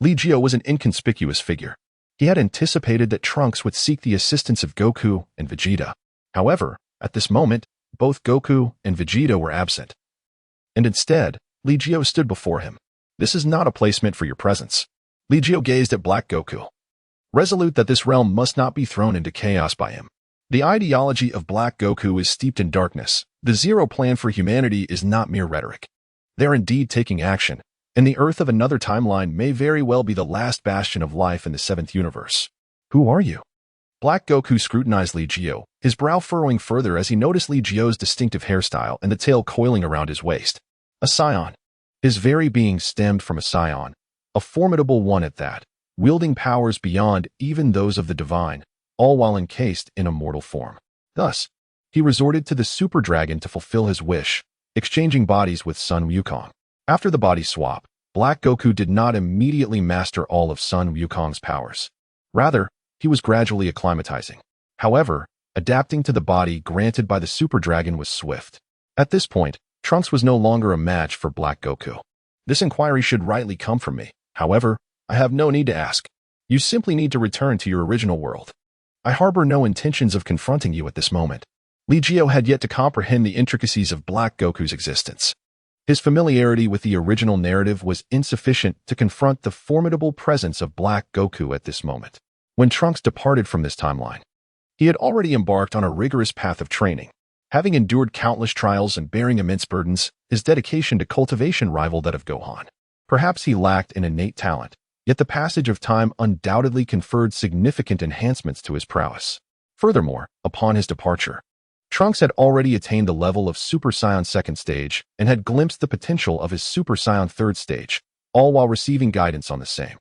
Li Jiu was an inconspicuous figure. He had anticipated that Trunks would seek the assistance of Goku and Vegeta. However, at this moment, both Goku and Vegeta were absent. And instead, Li Jiu stood before him. This is not a place meant for your presence. Li Jiu gazed at Black Goku, resolute that this realm must not be thrown into chaos by him. The ideology of Black Goku is steeped in darkness. The Zero plan for humanity is not mere rhetoric. They're indeed taking action, and the Earth of another timeline may very well be the last bastion of life in the 7th universe. Who are you? Black Goku scrutinized Li Jiu, his brow furrowing further as he noticed Li Jiu's distinctive hairstyle and the tail coiling around his waist. A Scion. His very being stemmed from a Scion, a formidable one at that, wielding powers beyond even those of the divine, all while encased in a mortal form. Thus, he resorted to the Super Dragon to fulfill his wish, exchanging bodies with Sun Wukong. After the body swap, Black Goku did not immediately master all of Sun Wukong's powers. Rather, he was gradually acclimatizing. However, adapting to the body granted by the Super Dragon was swift. At this point, Trunks was no longer a match for Black Goku. This inquiry should rightly come from me. However, I have no need to ask. You simply need to return to your original world. I harbor no intentions of confronting you at this moment. Li Jiu had yet to comprehend the intricacies of Black Goku's existence. His familiarity with the original narrative was insufficient to confront the formidable presence of Black Goku at this moment. When Trunks departed from this timeline, he had already embarked on a rigorous path of training. Having endured countless trials and bearing immense burdens, his dedication to cultivation rivaled that of Gohan. Perhaps he lacked an innate talent, yet the passage of time undoubtedly conferred significant enhancements to his prowess. Furthermore, upon his departure, Trunks had already attained the level of Super Saiyan 2nd stage and had glimpsed the potential of his Super Saiyan 3rd stage, all while receiving guidance on the same.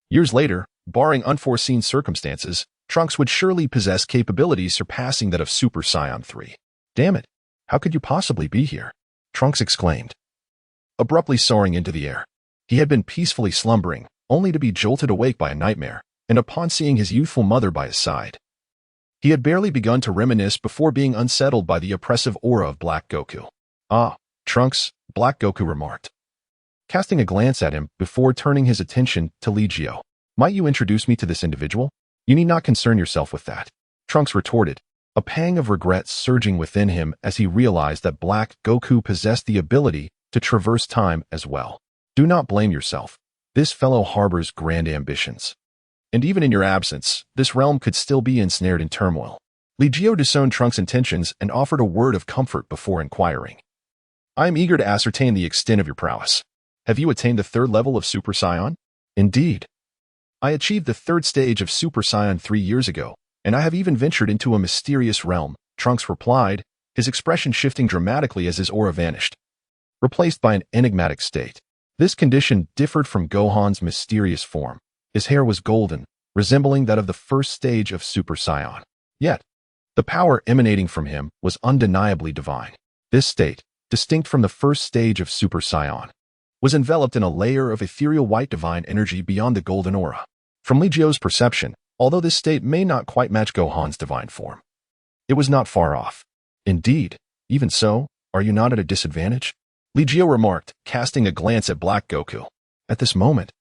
Years later, barring unforeseen circumstances, Trunks would surely possess capabilities surpassing that of Super Saiyan 3. Damn it, how could you possibly be here? Trunks exclaimed, abruptly soaring into the air. He had been peacefully slumbering, only to be jolted awake by a nightmare, and upon seeing his youthful mother by his side, he had barely begun to reminisce before being unsettled by the oppressive aura of Black Goku. Ah, Trunks, Black Goku remarked, casting a glance at him before turning his attention to Li Jiu. Might you introduce me to this individual? You need not concern yourself with that. Trunks retorted, a pang of regret surging within him as he realized that Black Goku possessed the ability to traverse time as well. Do not blame yourself. This fellow harbors grand ambitions. And even in your absence, this realm could still be ensnared in turmoil. Li Jiu discerned Trunks' intentions and offered a word of comfort before inquiring. I am eager to ascertain the extent of your prowess. Have you attained the 3rd level of Super Saiyan? Indeed. I achieved the 3rd stage of Super Saiyan 3 years ago, and I have even ventured into a mysterious realm, Trunks replied, his expression shifting dramatically as his aura vanished, replaced by an enigmatic state. This condition differed from Gohan's mysterious form. His hair was golden, resembling that of the 1st stage of Super Saiyan. Yet, the power emanating from him was undeniably divine. This state, distinct from the 1st stage of Super Saiyan, was enveloped in a layer of ethereal white divine energy beyond the golden aura. From Li Jiu's perception, although this state may not quite match Gohan's divine form, it was not far off. Indeed, even so, are you not at a disadvantage? Li Jiu remarked, casting a glance at Black Goku. At this moment,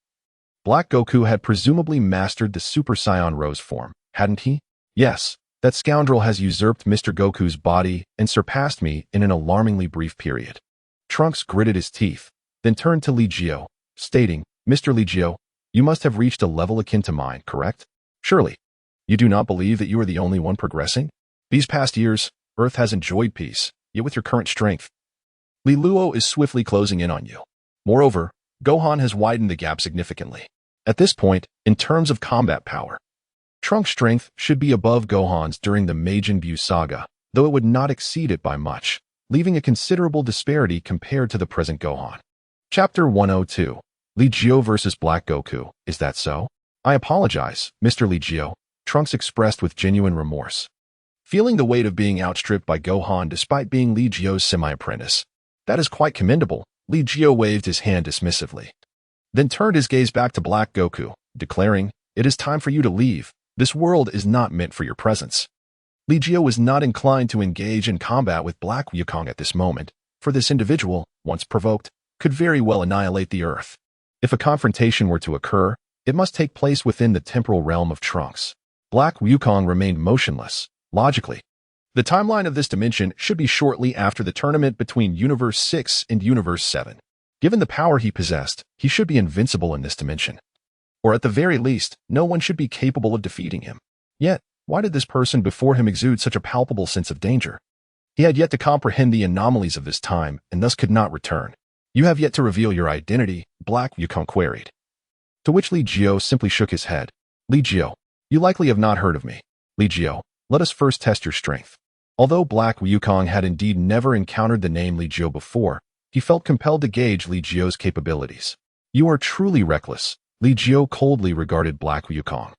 Black Goku had presumably mastered the Super Saiyan Rose form, hadn't he? Yes, that scoundrel has usurped Mr. Goku's body and surpassed me in an alarmingly brief period. Trunks gritted his teeth, then turned to Li Jiu, stating, Mr. Li Jiu, you must have reached a level akin to mine, correct? Surely, you do not believe that you are the only one progressing? These past years, Earth has enjoyed peace, yet with your current strength, Li Luo is swiftly closing in on you. Moreover, Gohan has widened the gap significantly. At this point, in terms of combat power, Trunks' strength should be above Gohan's during the Majin Buu saga, though it would not exceed it by much, leaving a considerable disparity compared to the present Gohan. Chapter 102. Li Jiu vs. Black Goku, is that so? I apologize, Mr. Li Jiu, Trunks expressed with genuine remorse. Feeling the weight of being outstripped by Gohan despite being Li Jiu's semi-apprentice. That is quite commendable, Li Jiu waved his hand dismissively. Then turned his gaze back to Black Goku, declaring, "It is time for you to leave. This world is not meant for your presence." Li Jiu was not inclined to engage in combat with Black Wukong at this moment, for this individual, once provoked, could very well annihilate the Earth. If a confrontation were to occur, it must take place within the temporal realm of Trunks. Black Wukong remained motionless. Logically, the timeline of this dimension should be shortly after the tournament between Universe 6 and Universe 7. Given the power he possessed, he should be invincible in this dimension. Or at the very least, no one should be capable of defeating him. Yet, why did this person before him exude such a palpable sense of danger? He had yet to comprehend the anomalies of this time and thus could not return. "You have yet to reveal your identity," Black Wukong queried. To which Li Jiu simply shook his head. "Li Jiu, you likely have not heard of me. Li Jiu, let us first test your strength." Although Black Wukong had indeed never encountered the name Li Jiu before, he felt compelled to gauge Li Jiu's capabilities. "You are truly reckless," Li Jiu coldly regarded Black Wukong,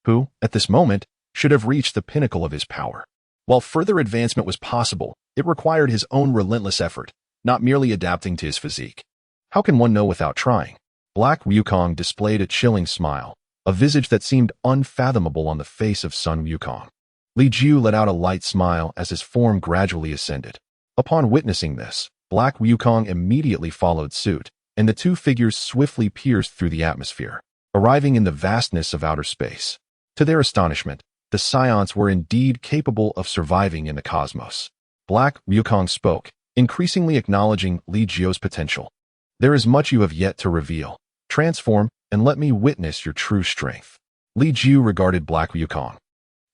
who, at this moment, should have reached the pinnacle of his power. While further advancement was possible, it required his own relentless effort, not merely adapting to his physique. How can one know without trying? Black Wukong displayed a chilling smile, a visage that seemed unfathomable on the face of Sun Wukong. Li Jiu let out a light smile as his form gradually ascended. Upon witnessing this, Black Wukong immediately followed suit, and the two figures swiftly pierced through the atmosphere, arriving in the vastness of outer space. To their astonishment, the Saiyans were indeed capable of surviving in the cosmos. Black Wukong spoke, increasingly acknowledging Li Jiu's potential. "There is much you have yet to reveal. Transform, and let me witness your true strength." Li Jiu regarded Black Wukong,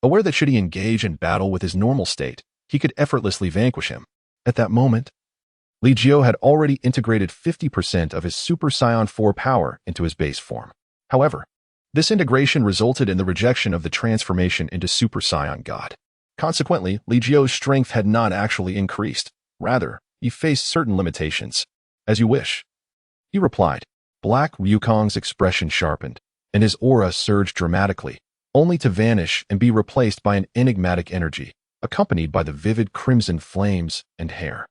aware that should he engage in battle with his normal state, he could effortlessly vanquish him. At that moment, Li Jiu had already integrated 50% of his Super Saiyan 4 power into his base form. However, this integration resulted in the rejection of the transformation into Super Saiyan God. Consequently, Li Jiu's strength had not actually increased. Rather, he faced certain limitations. "As you wish," he replied. Black Wukong's expression sharpened, and his aura surged dramatically, only to vanish and be replaced by an enigmatic energy, accompanied by the vivid crimson flames and hair.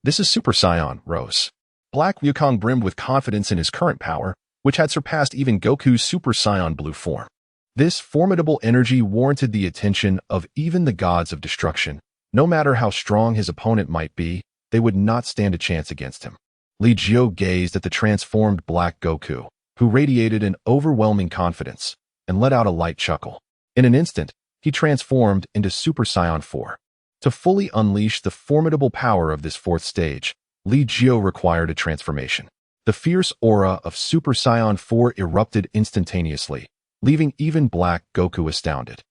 "This is Super Saiyan, Rose." Black Wukong brimmed with confidence in his current power, which had surpassed even Goku's Super Saiyan blue form. This formidable energy warranted the attention of even the gods of destruction. No matter how strong his opponent might be, they would not stand a chance against him. Li Jiu gazed at the transformed Black Goku, who radiated an overwhelming confidence, and let out a light chuckle. In an instant, he transformed into Super Saiyan 4. To fully unleash the formidable power of this fourth stage, Li Jiu required a transformation. The fierce aura of Super Saiyan 4 erupted instantaneously, leaving even Black Goku astounded.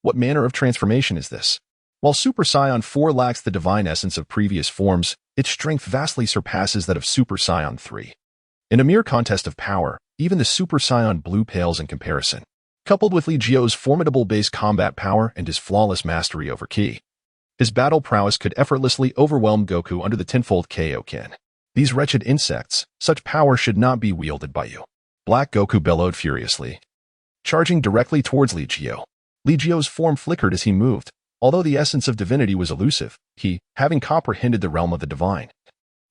What manner of transformation is this? While Super Saiyan 4 lacks the divine essence of previous forms, its strength vastly surpasses that of Super Saiyan 3. In a mere contest of power, even the Super Saiyan blue pales in comparison. Coupled with Li Jiu's formidable base combat power and his flawless mastery over Ki, his battle prowess could effortlessly overwhelm Goku under the tenfold Kaioken. "These wretched insects, such power should not be wielded by you," Black Goku bellowed furiously, charging directly towards Li Jiu. Li Jiu's form flickered as he moved. Although the essence of divinity was elusive, he, having comprehended the realm of the divine,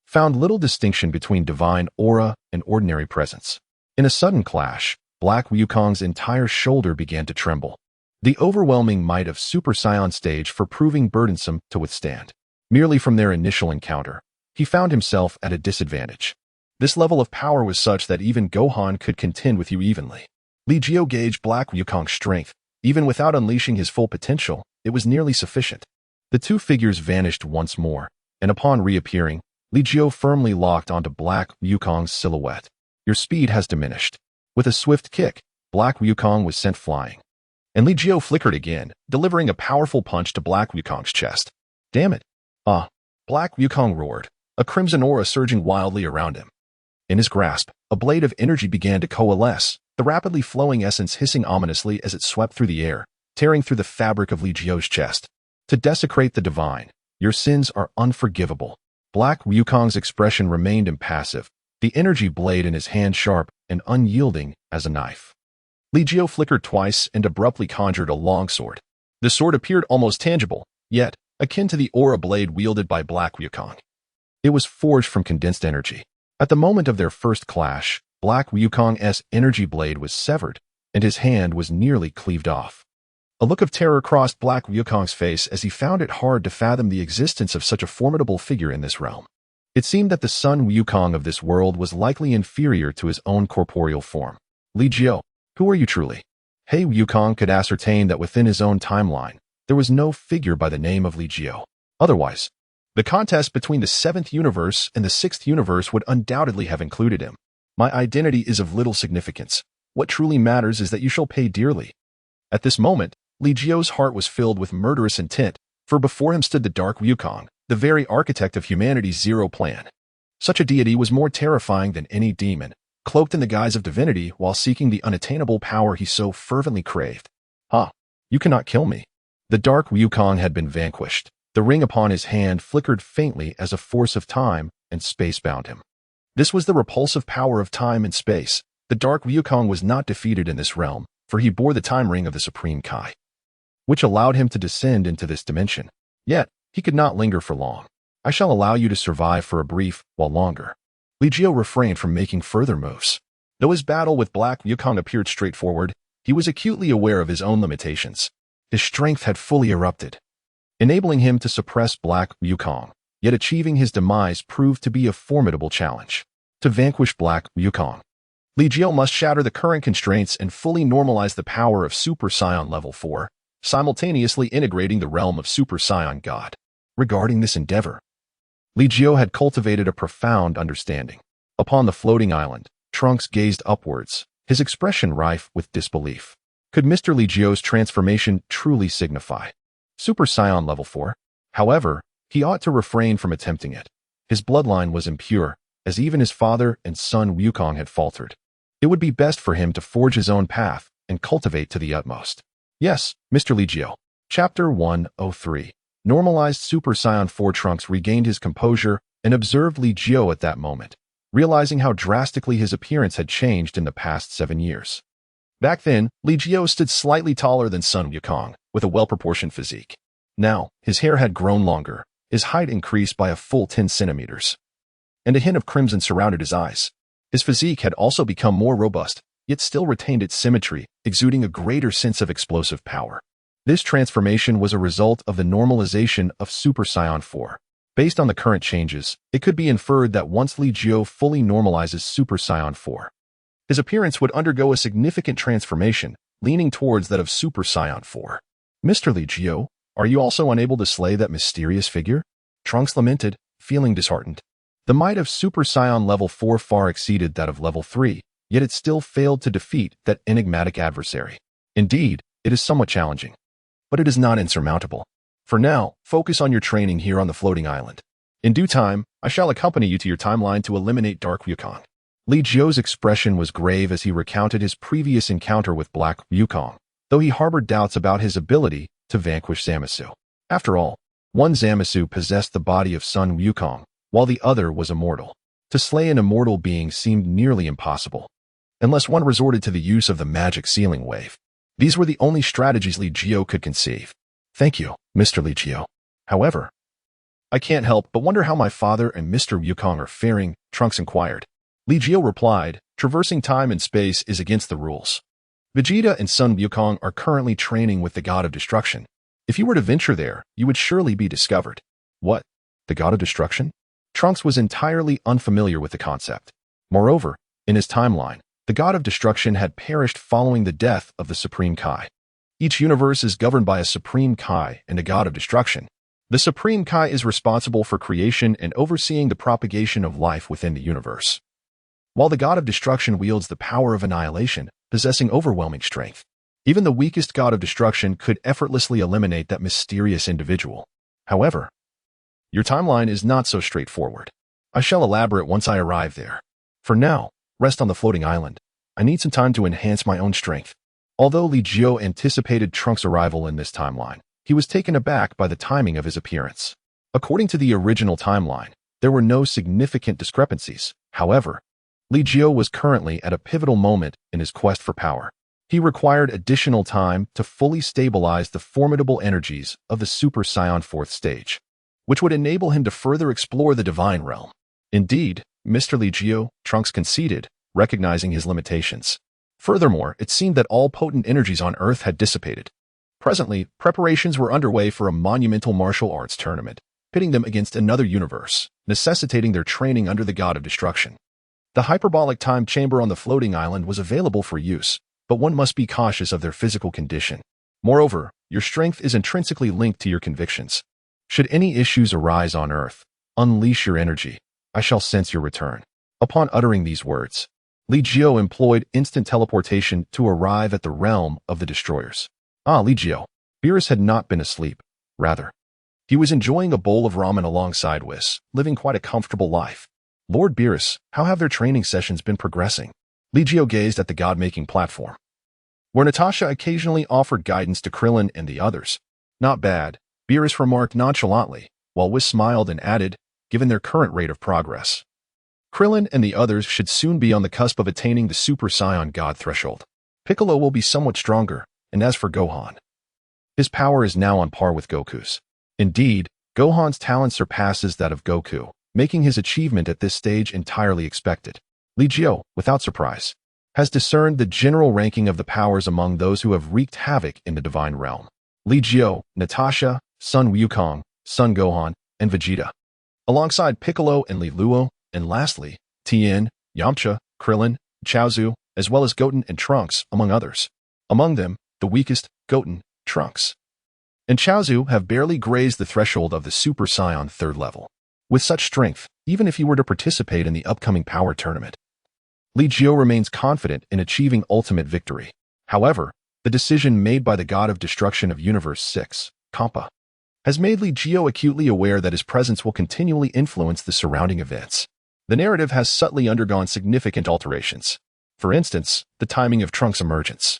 found little distinction between divine aura and ordinary presence. In a sudden clash, Black Wukong's entire shoulder began to tremble. The overwhelming might of Super Saiyan stage for proving burdensome to withstand. Merely from their initial encounter, he found himself at a disadvantage. This level of power was such that even Gohan could contend with you evenly. Li Jiu gauged Black Wukong's strength. Even without unleashing his full potential, it was nearly sufficient. The two figures vanished once more, and upon reappearing, Li Jiu firmly locked onto Black Wukong's silhouette. "Your speed has diminished." With a swift kick, Black Wukong was sent flying. And Li Jiu flickered again, delivering a powerful punch to Black Wukong's chest. "Damn it!" Black Wukong roared, a crimson aura surging wildly around him. In his grasp, a blade of energy began to coalesce, the rapidly flowing essence hissing ominously as it swept through the air, tearing through the fabric of Li Jiu's chest. To desecrate the divine, your sins are unforgivable. Black Wukong's expression remained impassive, the energy blade in his hand sharp and unyielding as a knife. Li Jiu flickered twice and abruptly conjured a long sword. The sword appeared almost tangible, yet akin to the aura blade wielded by Black Wukong. It was forged from condensed energy. At the moment of their first clash, Black Wukong's energy blade was severed, and his hand was nearly cleaved off. A look of terror crossed Black Wukong's face as he found it hard to fathom the existence of such a formidable figure in this realm. It seemed that the Sun Wukong of this world was likely inferior to his own corporeal form. Li Jiu, who are you truly? He Wukong could ascertain that within his own timeline, there was no figure by the name of Li Jiu. Otherwise, the contest between the 7th universe and the 6th universe would undoubtedly have included him. My identity is of little significance. What truly matters is that you shall pay dearly. At this moment, Li Jiu's heart was filled with murderous intent, for before him stood the Dark Wukong, the very architect of humanity's zero plan. Such a deity was more terrifying than any demon, cloaked in the guise of divinity while seeking the unattainable power he so fervently craved. You cannot kill me. The Dark Wukong had been vanquished. The ring upon his hand flickered faintly as a force of time and space bound him. This was the repulsive power of time and space. The Dark Wukong was not defeated in this realm, for he bore the time ring of the Supreme Kai, which allowed him to descend into this dimension. Yet, he could not linger for long. I shall allow you to survive for a brief while longer. Li Jiu refrained from making further moves. Though his battle with Black Wukong appeared straightforward, he was acutely aware of his own limitations. His strength had fully erupted, enabling him to suppress Black Wukong, yet achieving his demise proved to be a formidable challenge. To vanquish Black Wukong, Li Jiu must shatter the current constraints and fully normalize the power of Super Saiyan Level 4, simultaneously integrating the realm of Super Saiyan God. Regarding this endeavor, Li Jiu had cultivated a profound understanding. Upon the floating island, Trunks gazed upwards, his expression rife with disbelief. Could Mr. Li Jiu's transformation truly signify Super Saiyan Level 4? However, he ought to refrain from attempting it. His bloodline was impure, as even his father and son Wukong had faltered. It would be best for him to forge his own path and cultivate to the utmost. Yes, Mr. Li Jiu. Chapter 103. Normalized Super Saiyan 4. Trunks regained his composure and observed Li Jiu at that moment, realizing how drastically his appearance had changed in the past 7 years. Back then, Li Jiu stood slightly taller than Sun Wukong, with a well-proportioned physique. Now, his hair had grown longer, his height increased by a full 10 centimeters, and a hint of crimson surrounded his eyes. His physique had also become more robust, yet still retained its symmetry, exuding a greater sense of explosive power. This transformation was a result of the normalization of Super Saiyan 4. Based on the current changes, it could be inferred that once Li Jiu fully normalizes Super Saiyan 4, his appearance would undergo a significant transformation, leaning towards that of Super Saiyan 4. Mr. Li Jiu, are you also unable to slay that mysterious figure? Trunks lamented, feeling disheartened. The might of Super Saiyan Level 4 far exceeded that of Level 3, yet it still failed to defeat that enigmatic adversary. Indeed, it is somewhat challenging, but it is not insurmountable. For now, focus on your training here on the floating island. In due time, I shall accompany you to your timeline to eliminate Dark Wukong. Li Jiu's expression was grave as he recounted his previous encounter with Black Wukong, though he harbored doubts about his ability to vanquish Zamasu. After all, one Zamasu possessed the body of Sun Wukong, while the other was immortal. To slay an immortal being seemed nearly impossible, unless one resorted to the use of the magic sealing wave. These were the only strategies Li Jiu could conceive. Thank you, Mr. Li Jiu. However, I can't help but wonder how my father and Mr. Wukong are faring, Trunks inquired. Li Jiu replied, traversing time and space is against the rules. Vegeta and Sun Wukong are currently training with the God of Destruction. If you were to venture there, you would surely be discovered. What? The God of Destruction? Trunks was entirely unfamiliar with the concept. Moreover, in his timeline, the God of Destruction had perished following the death of the Supreme Kai. Each universe is governed by a Supreme Kai and a God of Destruction. The Supreme Kai is responsible for creation and overseeing the propagation of life within the universe, while the God of Destruction wields the power of annihilation, possessing overwhelming strength. Even the weakest God of Destruction could effortlessly eliminate that mysterious individual. However, your timeline is not so straightforward. I shall elaborate once I arrive there. For now, rest on the floating island. I need some time to enhance my own strength. Although Li Jiu anticipated Trunks' arrival in this timeline, he was taken aback by the timing of his appearance. According to the original timeline, there were no significant discrepancies. However, Li Jiu was currently at a pivotal moment in his quest for power. He required additional time to fully stabilize the formidable energies of the Super Saiyan 4th stage, which would enable him to further explore the divine realm. Indeed, Mr. Li Jiu, Trunks conceded, recognizing his limitations. Furthermore, it seemed that all potent energies on Earth had dissipated. Presently, preparations were underway for a monumental martial arts tournament, pitting them against another universe, necessitating their training under the God of Destruction. The hyperbolic time chamber on the floating island was available for use, but one must be cautious of their physical condition. Moreover, your strength is intrinsically linked to your convictions. Should any issues arise on Earth, unleash your energy. I shall sense your return. Upon uttering these words, Li Jiu employed instant teleportation to arrive at the realm of the destroyers. Li Jiu. Beerus had not been asleep. Rather, he was enjoying a bowl of ramen alongside Whis, living quite a comfortable life. Lord Beerus, how have their training sessions been progressing? Li Jiu gazed at the god-making platform, where Natasha occasionally offered guidance to Krillin and the others. Not bad, Beerus remarked nonchalantly, while Whis smiled and added, given their current rate of progress. Krillin and the others should soon be on the cusp of attaining the Super Saiyan God threshold. Piccolo will be somewhat stronger, and as for Gohan, his power is now on par with Goku's. Indeed, Gohan's talent surpasses that of Goku, making his achievement at this stage entirely expected. Li Jiu, without surprise, has discerned the general ranking of the powers among those who have wreaked havoc in the divine realm. Li Jiu, Natasha, Sun Wukong, Son Gohan, and Vegeta, alongside Piccolo and Li Luo, and lastly, Tien, Yamcha, Krillin, Chaozu, as well as Goten and Trunks, among others. Among them, the weakest, Goten, Trunks, and Chaozu have barely grazed the threshold of the Super Saiyan 3rd level. With such strength, even if he were to participate in the upcoming power tournament, Li Jiu remains confident in achieving ultimate victory. However, the decision made by the God of Destruction of Universe 6, Kampa, has made Li Jiu acutely aware that his presence will continually influence the surrounding events. The narrative has subtly undergone significant alterations. For instance, the timing of Trunks' emergence,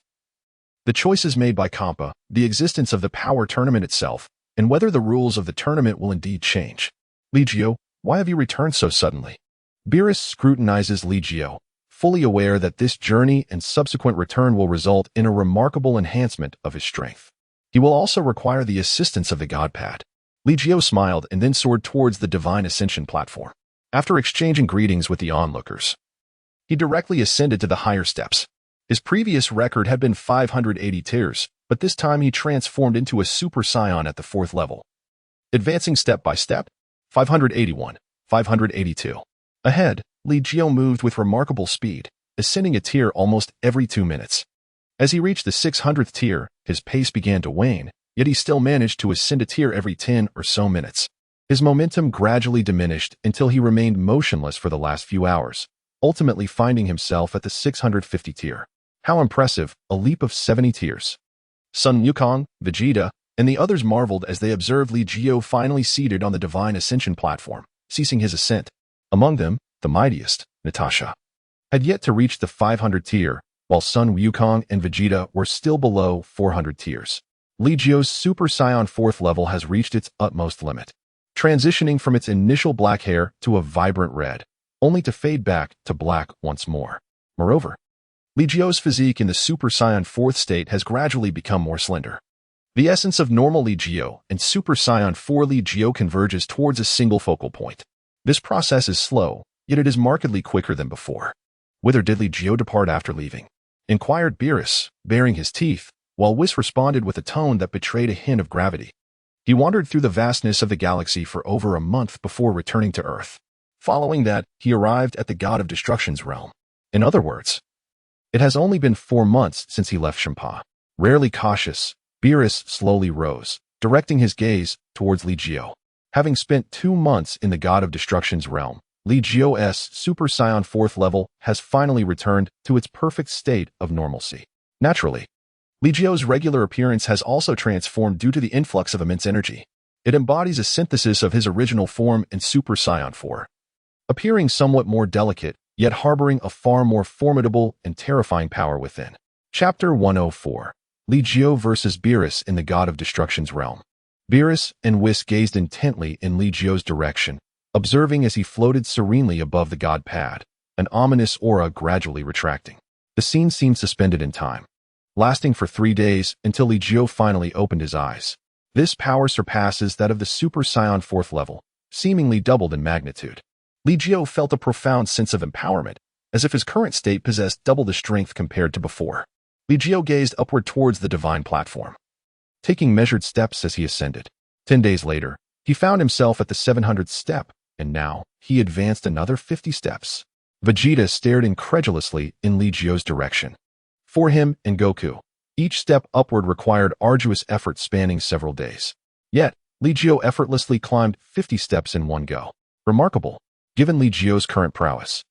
the choices made by Kampa, the existence of the power tournament itself, and whether the rules of the tournament will indeed change. Li Jiu, why have you returned so suddenly? Beerus scrutinizes Li Jiu, fully aware that this journey and subsequent return will result in a remarkable enhancement of his strength. He will also require the assistance of the God Pad. Li Jiu smiled and then soared towards the divine Ascension platform. After exchanging greetings with the onlookers, he directly ascended to the higher steps. His previous record had been 580 tiers, but this time he transformed into a Super Saiyan at the 4th level. Advancing step by step, 581, 582. Ahead, Li Jiu moved with remarkable speed, ascending a tier almost every 2 minutes. As he reached the 600th tier, his pace began to wane, yet he still managed to ascend a tier every 10 or so minutes. His momentum gradually diminished until he remained motionless for the last few hours, ultimately finding himself at the 650 tier. How impressive, a leap of 70 tiers. Sun Wukong, Vegeta, and the others marveled as they observed Li Jiu finally seated on the divine Ascension platform, ceasing his ascent. Among them, the mightiest, Natasha, had yet to reach the 500 tier, while Sun Wukong and Vegeta were still below 400 tiers. Li Jiu's Super Saiyan 4th level has reached its utmost limit, transitioning from its initial black hair to a vibrant red, only to fade back to black once more. Moreover, Li Jiu's physique in the Super Saiyan 4th state has gradually become more slender. The essence of normal Li Jiu and Super Saiyan 4 Li Jiu converges towards a single focal point. This process is slow, yet it is markedly quicker than before. Whither did Li Jiu depart after leaving? Inquired Beerus, baring his teeth, while Whis responded with a tone that betrayed a hint of gravity. He wandered through the vastness of the galaxy for over a month before returning to Earth. Following that, he arrived at the God of Destruction's realm. In other words, it has only been 4 months since he left Champa. Rarely cautious, Beerus slowly rose, directing his gaze towards Li Jiu. Having spent 2 months in the God of Destruction's realm, Li Jiu's Super Saiyan 4th level has finally returned to its perfect state of normalcy. Naturally, Li Jiu's regular appearance has also transformed due to the influx of immense energy. It embodies a synthesis of his original form in Super Saiyan 4. Appearing somewhat more delicate, yet harboring a far more formidable and terrifying power within. Chapter 104. Li Jiu vs. Beerus in the God of Destruction's realm. Beerus and Whis gazed intently in Li Jiu's direction, observing as he floated serenely above the god pad, an ominous aura gradually retracting. The scene seemed suspended in time, lasting for 3 days until Li Jiu finally opened his eyes. This power surpasses that of the Super Saiyan 4th level, seemingly doubled in magnitude. Li Jiu felt a profound sense of empowerment, as if his current state possessed double the strength compared to before. Li Jiu gazed upward towards the divine platform, taking measured steps as he ascended. 10 days later, he found himself at the 700th step, and now he advanced another 50 steps. Vegeta stared incredulously in Li Jiu's direction. For him and Goku, each step upward required arduous effort spanning several days. Yet, Li Jiu effortlessly climbed 50 steps in one go. Remarkable, given Li Jiu's current prowess.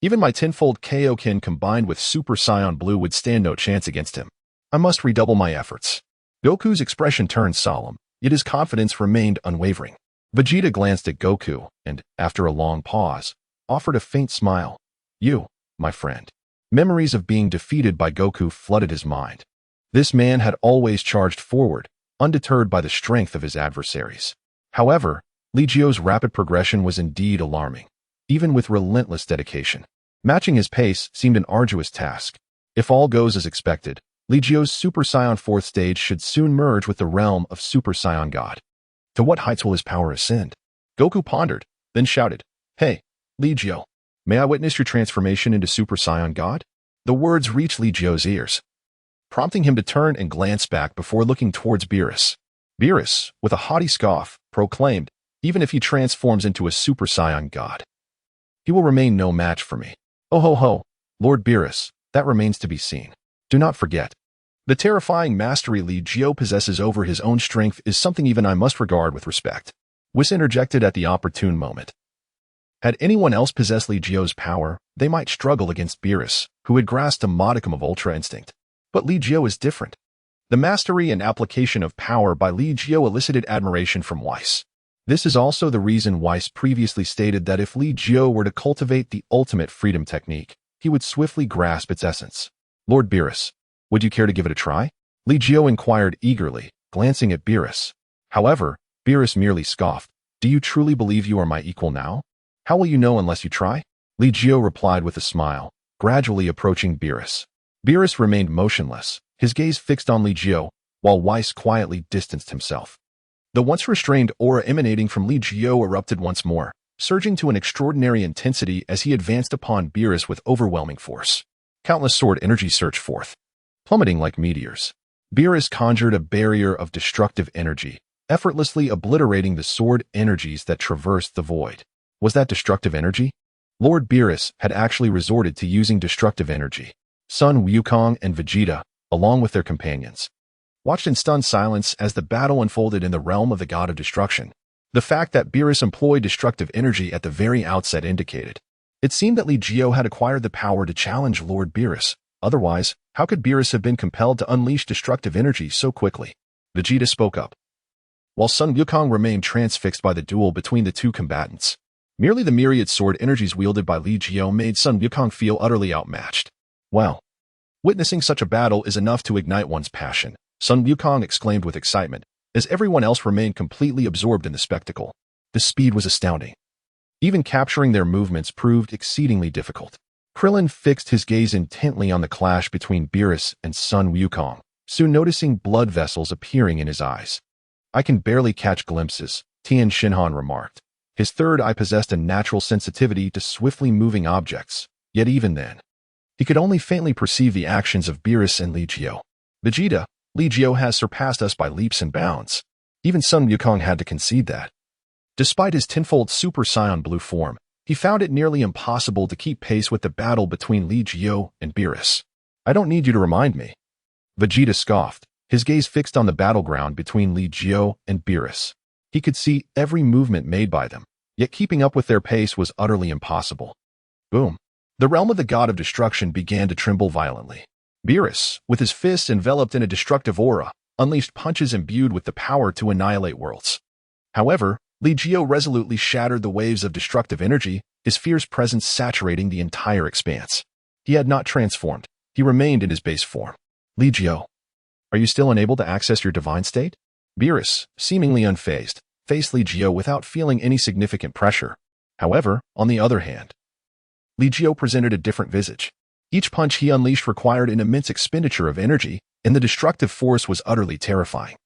Even my tenfold Kaioken combined with Super Saiyan Blue would stand no chance against him. I must redouble my efforts. Goku's expression turned solemn, yet his confidence remained unwavering. Vegeta glanced at Goku and, after a long pause, offered a faint smile. You, my friend. Memories of being defeated by Goku flooded his mind. This man had always charged forward, undeterred by the strength of his adversaries. However, Li Jiu's rapid progression was indeed alarming, even with relentless dedication. Matching his pace seemed an arduous task. If all goes as expected, Li Jiu's Super Saiyan 4th stage should soon merge with the realm of Super Saiyan God. To what heights will his power ascend? Goku pondered, then shouted, "Hey, Li Jiu, may I witness your transformation into Super Saiyan God?" The words reached Li Jiu's ears, prompting him to turn and glance back before looking towards Beerus. Beerus, with a haughty scoff, proclaimed, "Even if he transforms into a Super Saiyan God, he will remain no match for me." Oh ho ho, Lord Beerus, that remains to be seen. Do not forget. The terrifying mastery Li Jiu possesses over his own strength is something even I must regard with respect. Whis interjected at the opportune moment. Had anyone else possessed Li Jiu's power, they might struggle against Beerus, who had grasped a modicum of ultra instinct. But Li Jiu is different. The mastery and application of power by Li Jiu elicited admiration from Whis. This is also the reason Whis previously stated that if Li Jiu were to cultivate the ultimate freedom technique, he would swiftly grasp its essence. Lord Beerus, would you care to give it a try? Li Jiu inquired eagerly, glancing at Beerus. However, Beerus merely scoffed. Do you truly believe you are my equal now? How will you know unless you try? Li Jiu replied with a smile, gradually approaching Beerus. Beerus remained motionless, his gaze fixed on Li Jiu, while Whis quietly distanced himself. The once restrained aura emanating from Li Jiu erupted once more, surging to an extraordinary intensity as he advanced upon Beerus with overwhelming force. Countless sword energies surged forth, plummeting like meteors. Beerus conjured a barrier of destructive energy, effortlessly obliterating the sword energies that traversed the void. Was that destructive energy? Lord Beerus had actually resorted to using destructive energy. Sun Wukong and Vegeta, along with their companions, watched in stunned silence as the battle unfolded in the realm of the God of Destruction. The fact that Beerus employed destructive energy at the very outset indicated. It seemed that Li Jiu had acquired the power to challenge Lord Beerus. Otherwise, how could Beerus have been compelled to unleash destructive energy so quickly? Vegeta spoke up, while Sun Wukong remained transfixed by the duel between the two combatants. Merely the myriad sword energies wielded by Li Jiu made Sun Wukong feel utterly outmatched. Well, witnessing such a battle is enough to ignite one's passion, Sun Wukong exclaimed with excitement, as everyone else remained completely absorbed in the spectacle. The speed was astounding. Even capturing their movements proved exceedingly difficult. Krillin fixed his gaze intently on the clash between Beerus and Sun Wukong, soon noticing blood vessels appearing in his eyes. I can barely catch glimpses, Tien Shinhan remarked. His third eye possessed a natural sensitivity to swiftly moving objects, yet even then, he could only faintly perceive the actions of Beerus and Li Jiu. Vegeta, Li Jiu has surpassed us by leaps and bounds. Even Sun Wukong had to concede that. Despite his tenfold Super Saiyan Blue form, he found it nearly impossible to keep pace with the battle between Li Jiu and Beerus. I don't need you to remind me. Vegeta scoffed, his gaze fixed on the battleground between Li Jiu and Beerus. He could see every movement made by them, yet keeping up with their pace was utterly impossible. Boom. The realm of the God of Destruction began to tremble violently. Beerus, with his fists enveloped in a destructive aura, unleashed punches imbued with the power to annihilate worlds. However, Li Jiu resolutely shattered the waves of destructive energy, his fierce presence saturating the entire expanse. He had not transformed. He remained in his base form. Li Jiu, are you still unable to access your divine state? Beerus, seemingly unfazed, faced Li Jiu without feeling any significant pressure. However, on the other hand, Li Jiu presented a different visage. Each punch he unleashed required an immense expenditure of energy, and the destructive force was utterly terrifying.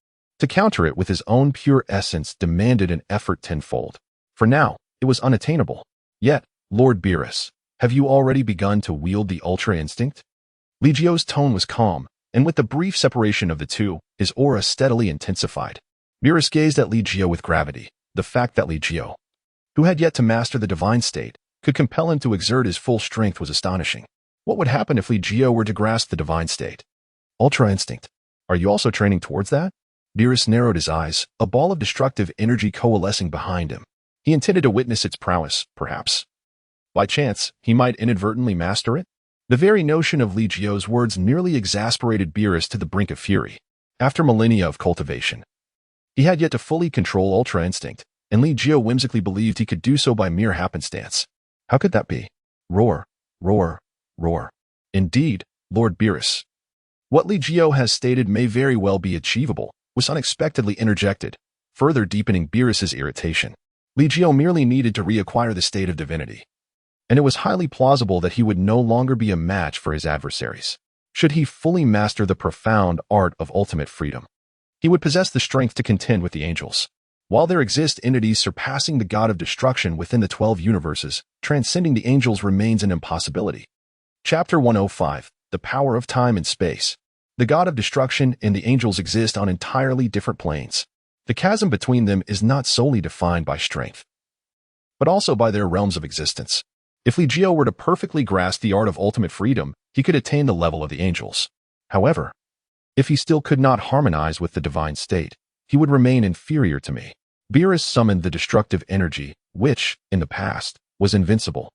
To counter it with his own pure essence demanded an effort tenfold. For now, it was unattainable. Yet, Lord Beerus, have you already begun to wield the Ultra Instinct? Li Jiu's tone was calm, and with the brief separation of the two, his aura steadily intensified. Beerus gazed at Li Jiu with gravity. The fact that Li Jiu, who had yet to master the divine state, could compel him to exert his full strength was astonishing. What would happen if Li Jiu were to grasp the divine state? Ultra Instinct. Are you also training towards that? Beerus narrowed his eyes, a ball of destructive energy coalescing behind him. He intended to witness its prowess, perhaps. By chance, he might inadvertently master it? The very notion of Li Jiu's words nearly exasperated Beerus to the brink of fury. After millennia of cultivation, he had yet to fully control Ultra Instinct, and Li Jiu whimsically believed he could do so by mere happenstance. How could that be? Roar, roar, roar. Indeed, Lord Beerus, what Li Jiu has stated may very well be achievable, was unexpectedly interjected, further deepening Beerus's irritation. Li Jiu merely needed to reacquire the state of divinity, and it was highly plausible that he would no longer be a match for his adversaries. Should he fully master the profound art of ultimate freedom, he would possess the strength to contend with the angels. While there exist entities surpassing the god of destruction within the 12 universes, transcending the angels remains an impossibility. Chapter 105, The Power of Time and Space. The god of destruction and the angels exist on entirely different planes. The chasm between them is not solely defined by strength, but also by their realms of existence. If Li Jiu were to perfectly grasp the art of ultimate freedom, he could attain the level of the angels. However, if he still could not harmonize with the divine state, he would remain inferior to me. Beerus summoned the destructive energy, which, in the past, was invincible.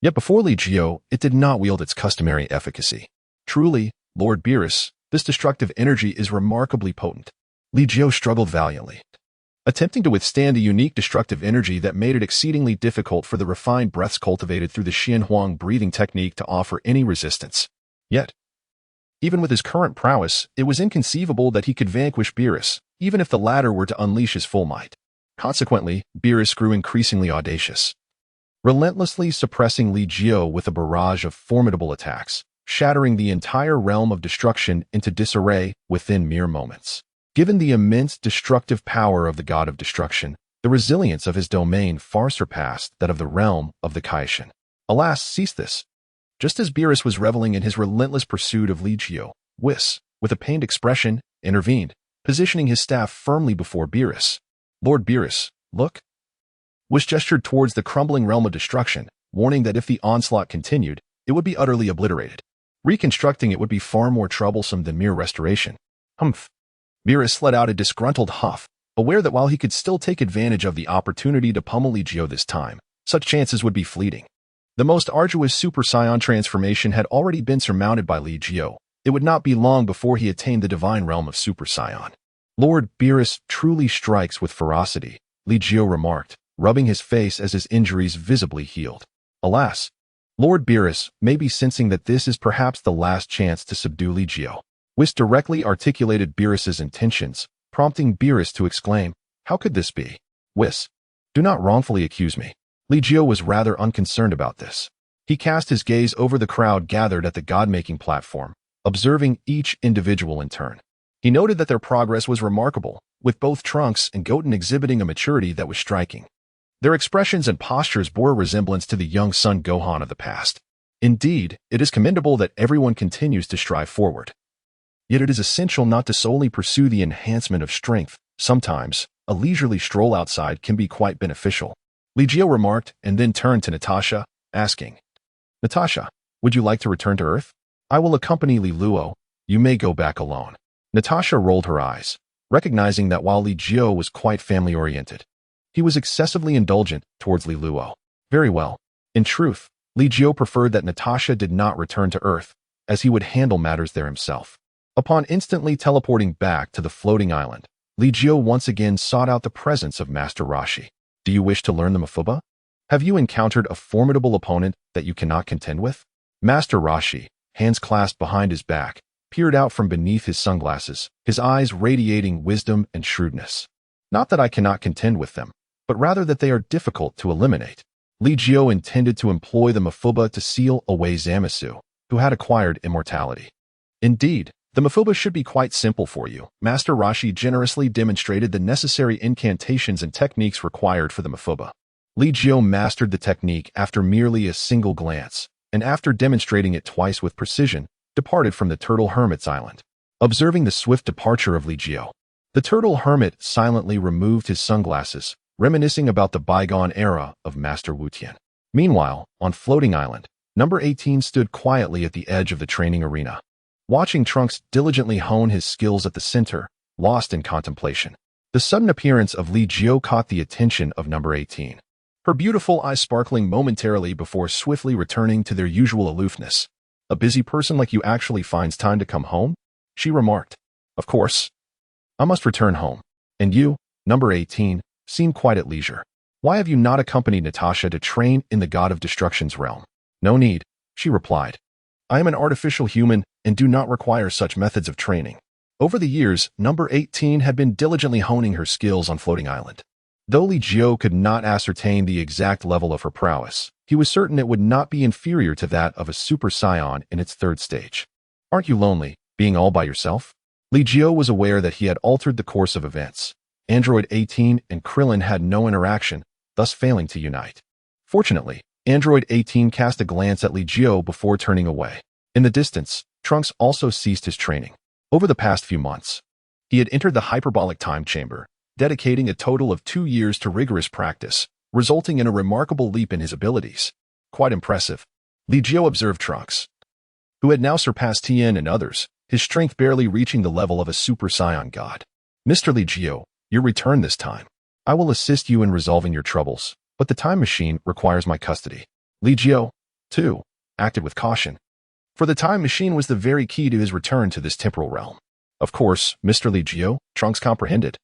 Yet before Li Jiu, it did not wield its customary efficacy. Truly, Lord Beerus, this destructive energy is remarkably potent. Li Jiu struggled valiantly, attempting to withstand the unique destructive energy that made it exceedingly difficult for the refined breaths cultivated through the Huang Breathing Technique to offer any resistance. Yet, even with his current prowess, it was inconceivable that he could vanquish Beerus, even if the latter were to unleash his full might. Consequently, Beerus grew increasingly audacious, relentlessly suppressing Li Jiu with a barrage of formidable attacks, shattering the entire realm of destruction into disarray within mere moments. Given the immense destructive power of the god of destruction, the resilience of his domain far surpassed that of the realm of the Caitian. Alas, cease this. Just as Beerus was reveling in his relentless pursuit of Li Jiu, Whis, with a pained expression, intervened, positioning his staff firmly before Beerus. Lord Beerus, look. Whis gestured towards the crumbling realm of destruction, warning that if the onslaught continued, it would be utterly obliterated. Reconstructing it would be far more troublesome than mere restoration. Humph. Beerus let out a disgruntled huff, aware that while he could still take advantage of the opportunity to pummel Li Jiu this time, such chances would be fleeting. The most arduous Super Saiyan transformation had already been surmounted by Li Jiu. It would not be long before he attained the divine realm of Super Saiyan. Lord Beerus truly strikes with ferocity, Li Jiu remarked, rubbing his face as his injuries visibly healed. Alas, Lord Beerus may be sensing that this is perhaps the last chance to subdue Li Jiu. Whis directly articulated Beerus's intentions, prompting Beerus to exclaim, "How could this be? Whis, do not wrongfully accuse me." Li Jiu was rather unconcerned about this. He cast his gaze over the crowd gathered at the god-making platform, observing each individual in turn. He noted that their progress was remarkable, with both Trunks and Goten exhibiting a maturity that was striking. Their expressions and postures bore a resemblance to the young son Gohan of the past. Indeed, it is commendable that everyone continues to strive forward. Yet it is essential not to solely pursue the enhancement of strength. Sometimes, a leisurely stroll outside can be quite beneficial. Li Jiu remarked and then turned to Natasha, asking, "Natasha, would you like to return to Earth? I will accompany Li Luo. You may go back alone." Natasha rolled her eyes, recognizing that while Li Jiu was quite family-oriented, he was excessively indulgent towards Li Luo. Very well. In truth, Li Jiu preferred that Natasha did not return to Earth, as he would handle matters there himself. Upon instantly teleporting back to the floating island, Li Jiu once again sought out the presence of Master Roshi. Do you wish to learn the Mafuba? Have you encountered a formidable opponent that you cannot contend with? Master Rashi, hands clasped behind his back, peered out from beneath his sunglasses, his eyes radiating wisdom and shrewdness. Not that I cannot contend with them, but rather that they are difficult to eliminate. Li Jiu intended to employ the Mafuba to seal away Zamasu, who had acquired immortality. Indeed, the Mafuba should be quite simple for you. Master Rashi generously demonstrated the necessary incantations and techniques required for the Mafuba. Li Jiu mastered the technique after merely a single glance, and after demonstrating it twice with precision, departed from the Turtle Hermit's island. Observing the swift departure of Li Jiu, the Turtle Hermit silently removed his sunglasses, reminiscing about the bygone era of Master Wutian. Meanwhile, on Floating Island, number 18 stood quietly at the edge of the training arena, watching Trunks diligently hone his skills at the center, lost in contemplation. The sudden appearance of Li Jiu caught the attention of number 18. Her beautiful eyes sparkling momentarily before swiftly returning to their usual aloofness. "A busy person like you actually finds time to come home?" she remarked. "Of course. I must return home. And you, number 18, seem quite at leisure. Why have you not accompanied Natasha to train in the God of Destruction's realm?" "No need," she replied. "I am an artificial human and do not require such methods of training." Over the years, number 18 had been diligently honing her skills on Floating Island. Though Li Jiu could not ascertain the exact level of her prowess, he was certain it would not be inferior to that of a Super Saiyan in its third stage. "Aren't you lonely, being all by yourself?" Li Jiu was aware that he had altered the course of events. Android 18 and Krillin had no interaction, thus failing to unite. Fortunately, Android 18 cast a glance at Li Jiu before turning away. In the distance, Trunks also ceased his training. Over the past few months, he had entered the hyperbolic time chamber, dedicating a total of 2 years to rigorous practice, resulting in a remarkable leap in his abilities. Quite impressive. Li Jiu observed Trunks, who had now surpassed Tien and others, his strength barely reaching the level of a Super Saiyan god. "Mr. Li Jiu, your return this time. I will assist you in resolving your troubles, but the time machine requires my custody." Li Jiu, too, acted with caution, for the time machine was the very key to his return to this temporal realm. "Of course, Mr. Li Jiu," Trunks comprehended,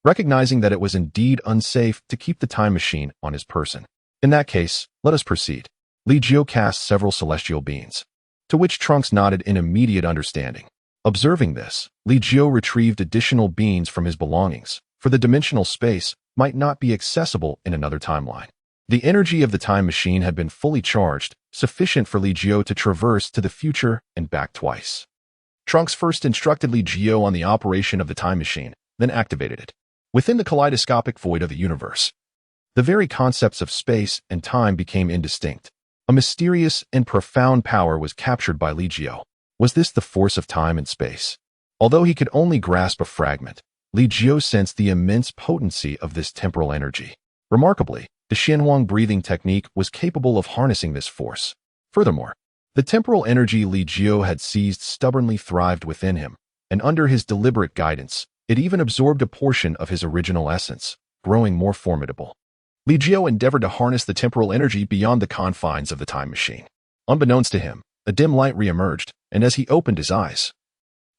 recognizing that it was indeed unsafe to keep the time machine on his person. "In that case, let us proceed." Li Jiu cast several celestial beams, to which Trunks nodded in immediate understanding. Observing this, Li Jiu retrieved additional beams from his belongings, for the dimensional space might not be accessible in another timeline. The energy of the time machine had been fully charged, sufficient for Li Jiu to traverse to the future and back twice. Trunks first instructed Li Jiu on the operation of the time machine, then activated it. Within the kaleidoscopic void of the universe, the very concepts of space and time became indistinct. A mysterious and profound power was captured by Li Jiu. Was this the force of time and space? Although he could only grasp a fragment, Li Jiu sensed the immense potency of this temporal energy. Remarkably, the Huang Breathing Technique was capable of harnessing this force. Furthermore, the temporal energy Li Jiu had seized stubbornly thrived within him, and under his deliberate guidance, it even absorbed a portion of his original essence, growing more formidable. Li Jiu endeavored to harness the temporal energy beyond the confines of the time machine. Unbeknownst to him, a dim light reemerged, and as he opened his eyes,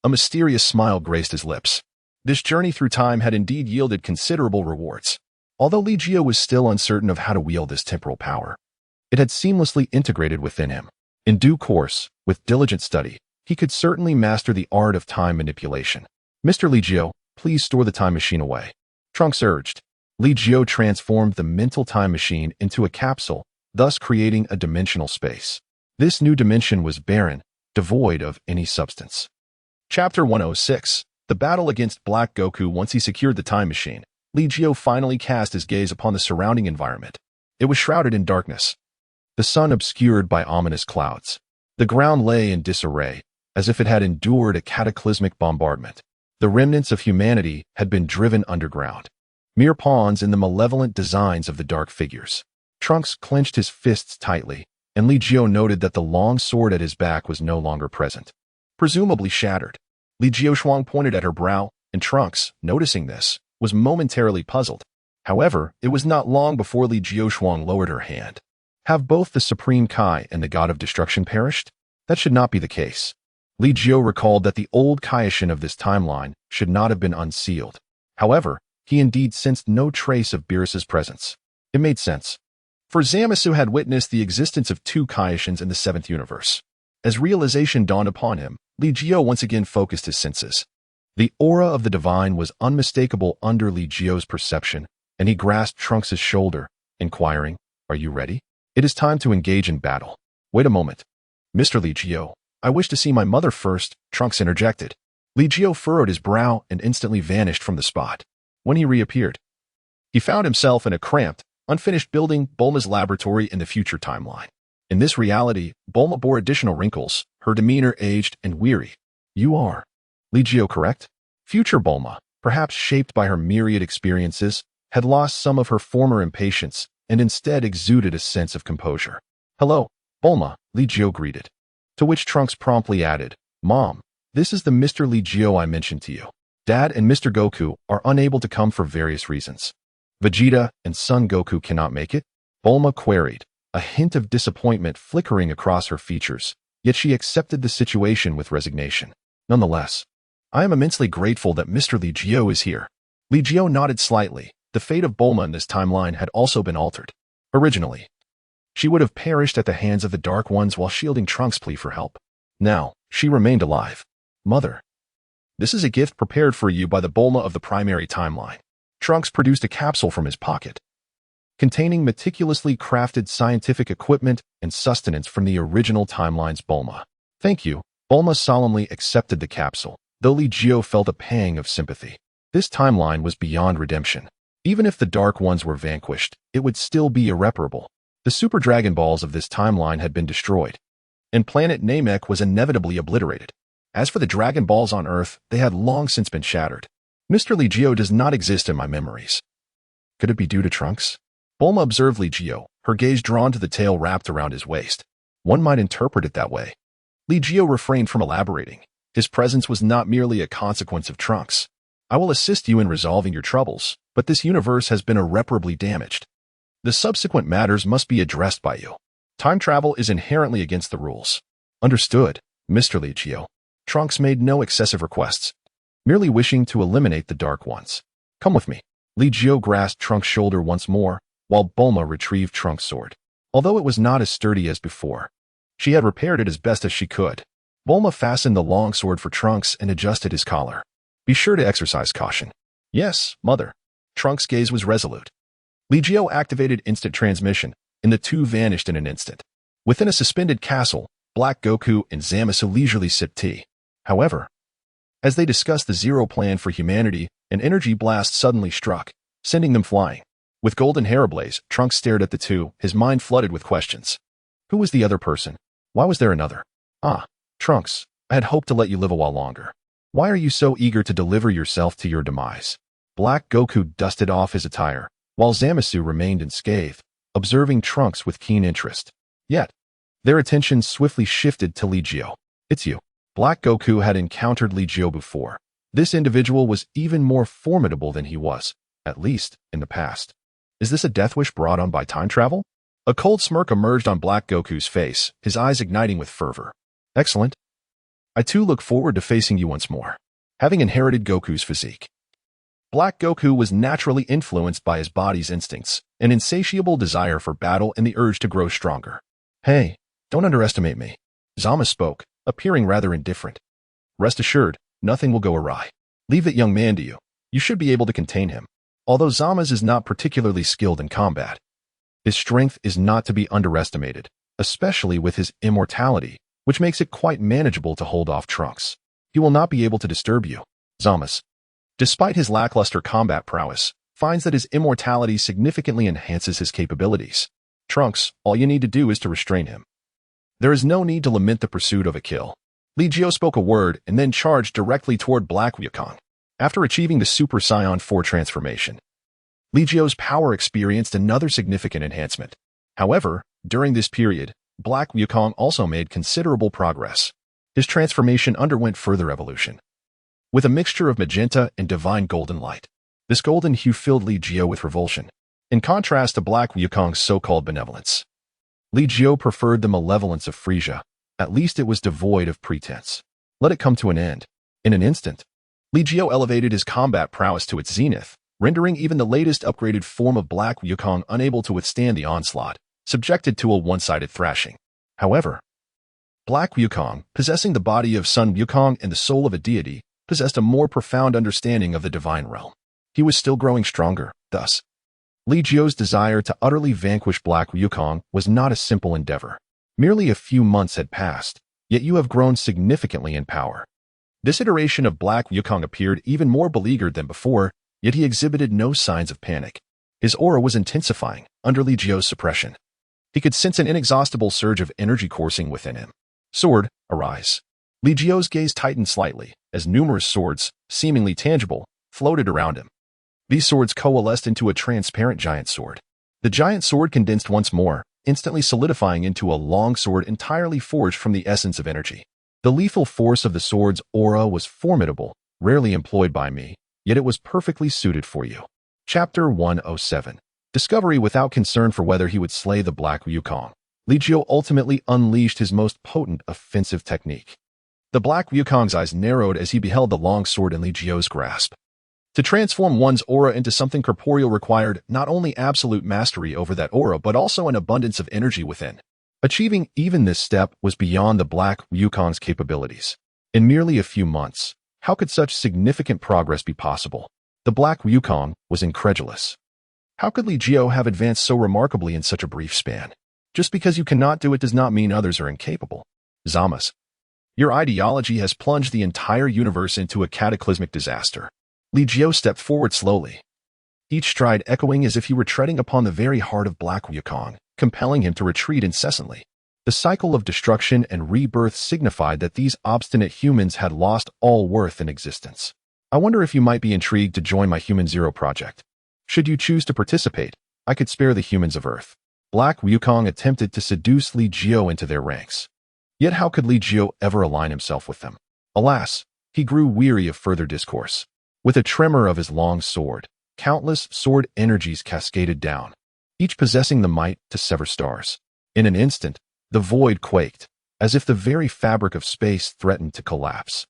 a mysterious smile graced his lips. This journey through time had indeed yielded considerable rewards. Although Li Jiu was still uncertain of how to wield this temporal power, it had seamlessly integrated within him. In due course, with diligent study, he could certainly master the art of time manipulation. "Mr. Li Jiu, please store the time machine away," Trunks urged. Li Jiu transformed the mental time machine into a capsule, thus creating a dimensional space. This new dimension was barren, devoid of any substance. Chapter 106. The Battle Against Black Goku. Once he secured the time machine, Li Jiu finally cast his gaze upon the surrounding environment. It was shrouded in darkness, the sun obscured by ominous clouds. The ground lay in disarray, as if it had endured a cataclysmic bombardment. The remnants of humanity had been driven underground, mere pawns in the malevolent designs of the dark figures. Trunks clenched his fists tightly, and Li Jiu noted that the long sword at his back was no longer present, presumably shattered. Li Jiu pointed at her brow, and Trunks, noticing this, was momentarily puzzled. However, it was not long before Li Jiu lowered her hand. Have both the Supreme Kai and the God of Destruction perished? That should not be the case. Li Jiu recalled that the old Kaioshin of this timeline should not have been unsealed. However, he indeed sensed no trace of Beerus's presence. It made sense. For Zamasu had witnessed the existence of two Kaishins in the seventh universe. As realization dawned upon him, Li Jiu once again focused his senses. The aura of the divine was unmistakable under Li Jiu's perception, and he grasped Trunks' shoulder, inquiring, "Are you ready? It is time to engage in battle." "Wait a moment. Mr. Li Jiu, I wish to see my mother first," Trunks interjected. Li Jiu furrowed his brow and instantly vanished from the spot. When he reappeared, he found himself in a cramped, unfinished building, Bulma's laboratory in the future timeline. In this reality, Bulma bore additional wrinkles, her demeanor aged and weary. "You are Li Jiu, correct?" Future Bulma, perhaps shaped by her myriad experiences, had lost some of her former impatience and instead exuded a sense of composure. "Hello, Bulma," Li Jiu greeted. To which Trunks promptly added, "Mom, this is the Mr. Li Jiu I mentioned to you. Dad and Mr. Goku are unable to come for various reasons." "Vegeta and Son Goku cannot make it?" Bulma queried, a hint of disappointment flickering across her features, yet she accepted the situation with resignation. "Nonetheless, I am immensely grateful that Mr. Li Jiu is here." Li Jiu nodded slightly. The fate of Bulma in this timeline had also been altered. Originally, she would have perished at the hands of the Dark Ones while shielding Trunks' plea for help. Now, she remained alive. "Mother, this is a gift prepared for you by the Bulma of the primary timeline." Trunks produced a capsule from his pocket, containing meticulously crafted scientific equipment and sustenance from the original timeline's Bulma. "Thank you." Bulma solemnly accepted the capsule, though Li Jiu felt a pang of sympathy. This timeline was beyond redemption. Even if the Dark Ones were vanquished, it would still be irreparable. The Super Dragon Balls of this timeline had been destroyed, and planet Namek was inevitably obliterated. As for the Dragon Balls on Earth, they had long since been shattered. Mr. Li Jiu does not exist in my memories. Could it be due to Trunks? Bulma observed Li Jiu, her gaze drawn to the tail wrapped around his waist. One might interpret it that way. Li Jiu refrained from elaborating. His presence was not merely a consequence of Trunks. "I will assist you in resolving your troubles, but this universe has been irreparably damaged. The subsequent matters must be addressed by you. Time travel is inherently against the rules." "Understood, Mr. Li Jiu." Trunks made no excessive requests, merely wishing to eliminate the Dark Ones. "Come with me." Li Jiu grasped Trunks' shoulder once more, while Bulma retrieved Trunks' sword. Although it was not as sturdy as before, she had repaired it as best as she could. Bulma fastened the long sword for Trunks and adjusted his collar. "Be sure to exercise caution." "Yes, Mother." Trunks' gaze was resolute. Li Jiu activated instant transmission, and the two vanished in an instant. Within a suspended castle, Black Goku and Zamasu leisurely sipped tea. However, as they discussed the Zero Plan for humanity, an energy blast suddenly struck, sending them flying. With golden hair ablaze, Trunks stared at the two, his mind flooded with questions. Who was the other person? Why was there another? "Ah, Trunks, I had hoped to let you live a while longer. Why are you so eager to deliver yourself to your demise?" Black Goku dusted off his attire, while Zamasu remained unscathed, observing Trunks with keen interest. Yet, their attention swiftly shifted to Li Jiu. "It's you." Black Goku had encountered Li Jiu before. This individual was even more formidable than he was, at least, in the past. Is this a death wish brought on by time travel? A cold smirk emerged on Black Goku's face, his eyes igniting with fervor. "Excellent. I too look forward to facing you once more." Having inherited Goku's physique, Black Goku was naturally influenced by his body's instincts, an insatiable desire for battle and the urge to grow stronger. "Hey, don't underestimate me," Zama spoke, appearing rather indifferent. "Rest assured, nothing will go awry. Leave that young man to you. You should be able to contain him." Although Zama's is not particularly skilled in combat, his strength is not to be underestimated, especially with his immortality, which makes it quite manageable to hold off Trunks. He will not be able to disturb you. Zama's, despite his lackluster combat prowess, finds that his immortality significantly enhances his capabilities. Trunks, all you need to do is to restrain him. There is no need to lament the pursuit of a kill. Li Jiu spoke a word and then charged directly toward Black Wukong. After achieving the Super Saiyan 4 transformation, Li Jiu's power experienced another significant enhancement. However, during this period, Black Wukong also made considerable progress. His transformation underwent further evolution, with a mixture of magenta and divine golden light. This golden hue filled Li Jiu with revulsion, in contrast to Black Wukong's so-called benevolence. Li Jiu preferred the malevolence of Frieza. At least it was devoid of pretense. Let it come to an end. In an instant, Li Jiu elevated his combat prowess to its zenith, rendering even the latest upgraded form of Black Wukong unable to withstand the onslaught, subjected to a one-sided thrashing. However, Black Wukong, possessing the body of Sun Wukong and the soul of a deity, possessed a more profound understanding of the divine realm. He was still growing stronger, thus. Li Jiu's desire to utterly vanquish Black Wukong was not a simple endeavor. Merely a few months had passed, yet you have grown significantly in power. This iteration of Black Wukong appeared even more beleaguered than before, yet he exhibited no signs of panic. His aura was intensifying under Li Jiu's suppression. He could sense an inexhaustible surge of energy coursing within him. Sword, arise. Li Jiu's gaze tightened slightly, as numerous swords, seemingly tangible, floated around him. These swords coalesced into a transparent giant sword. The giant sword condensed once more, instantly solidifying into a long sword entirely forged from the essence of energy. The lethal force of the sword's aura was formidable, rarely employed by me, yet it was perfectly suited for you. Chapter 107. Discovery without concern for whether he would slay the Black Wukong. Li Jiu ultimately unleashed his most potent offensive technique. The Black Wukong's eyes narrowed as he beheld the long sword in Li Jiu's grasp. To transform one's aura into something corporeal required not only absolute mastery over that aura but also an abundance of energy within. Achieving even this step was beyond the Black Wukong's capabilities. In merely a few months, how could such significant progress be possible? The Black Wukong was incredulous. How could Li Jiu have advanced so remarkably in such a brief span? Just because you cannot do it does not mean others are incapable. Zamas, your ideology has plunged the entire universe into a cataclysmic disaster. Li Jiu stepped forward slowly, each stride echoing as if he were treading upon the very heart of Black Wukong, compelling him to retreat incessantly. The cycle of destruction and rebirth signified that these obstinate humans had lost all worth in existence. I wonder if you might be intrigued to join my Human Zero project. Should you choose to participate, I could spare the humans of Earth. Black Wukong attempted to seduce Li Jiu into their ranks. Yet how could Li Jiu ever align himself with them? Alas, he grew weary of further discourse. With a tremor of his long sword, countless sword energies cascaded down, each possessing the might to sever stars. In an instant, the void quaked, as if the very fabric of space threatened to collapse.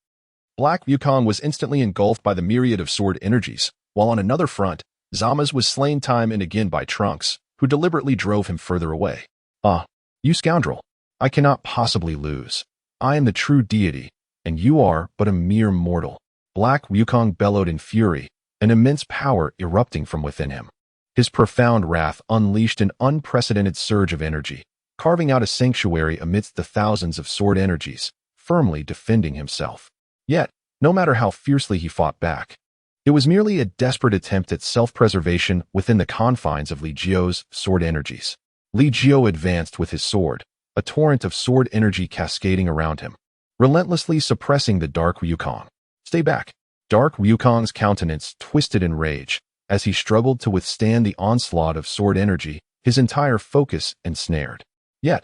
Black Wukong was instantly engulfed by the myriad of sword energies, while on another front, Zamas was slain time and again by Trunks, who deliberately drove him further away. Ah, you scoundrel! I cannot possibly lose. I am the true deity, and you are but a mere mortal. Black Wukong bellowed in fury, an immense power erupting from within him. His profound wrath unleashed an unprecedented surge of energy, carving out a sanctuary amidst the thousands of sword energies, firmly defending himself. Yet, no matter how fiercely he fought back, it was merely a desperate attempt at self-preservation within the confines of Li Jiu's sword energies. Li Jiu advanced with his sword, a torrent of sword energy cascading around him, relentlessly suppressing the Dark Wukong. Stay back. Dark Wukong's countenance twisted in rage as he struggled to withstand the onslaught of sword energy, his entire focus ensnared. Yet,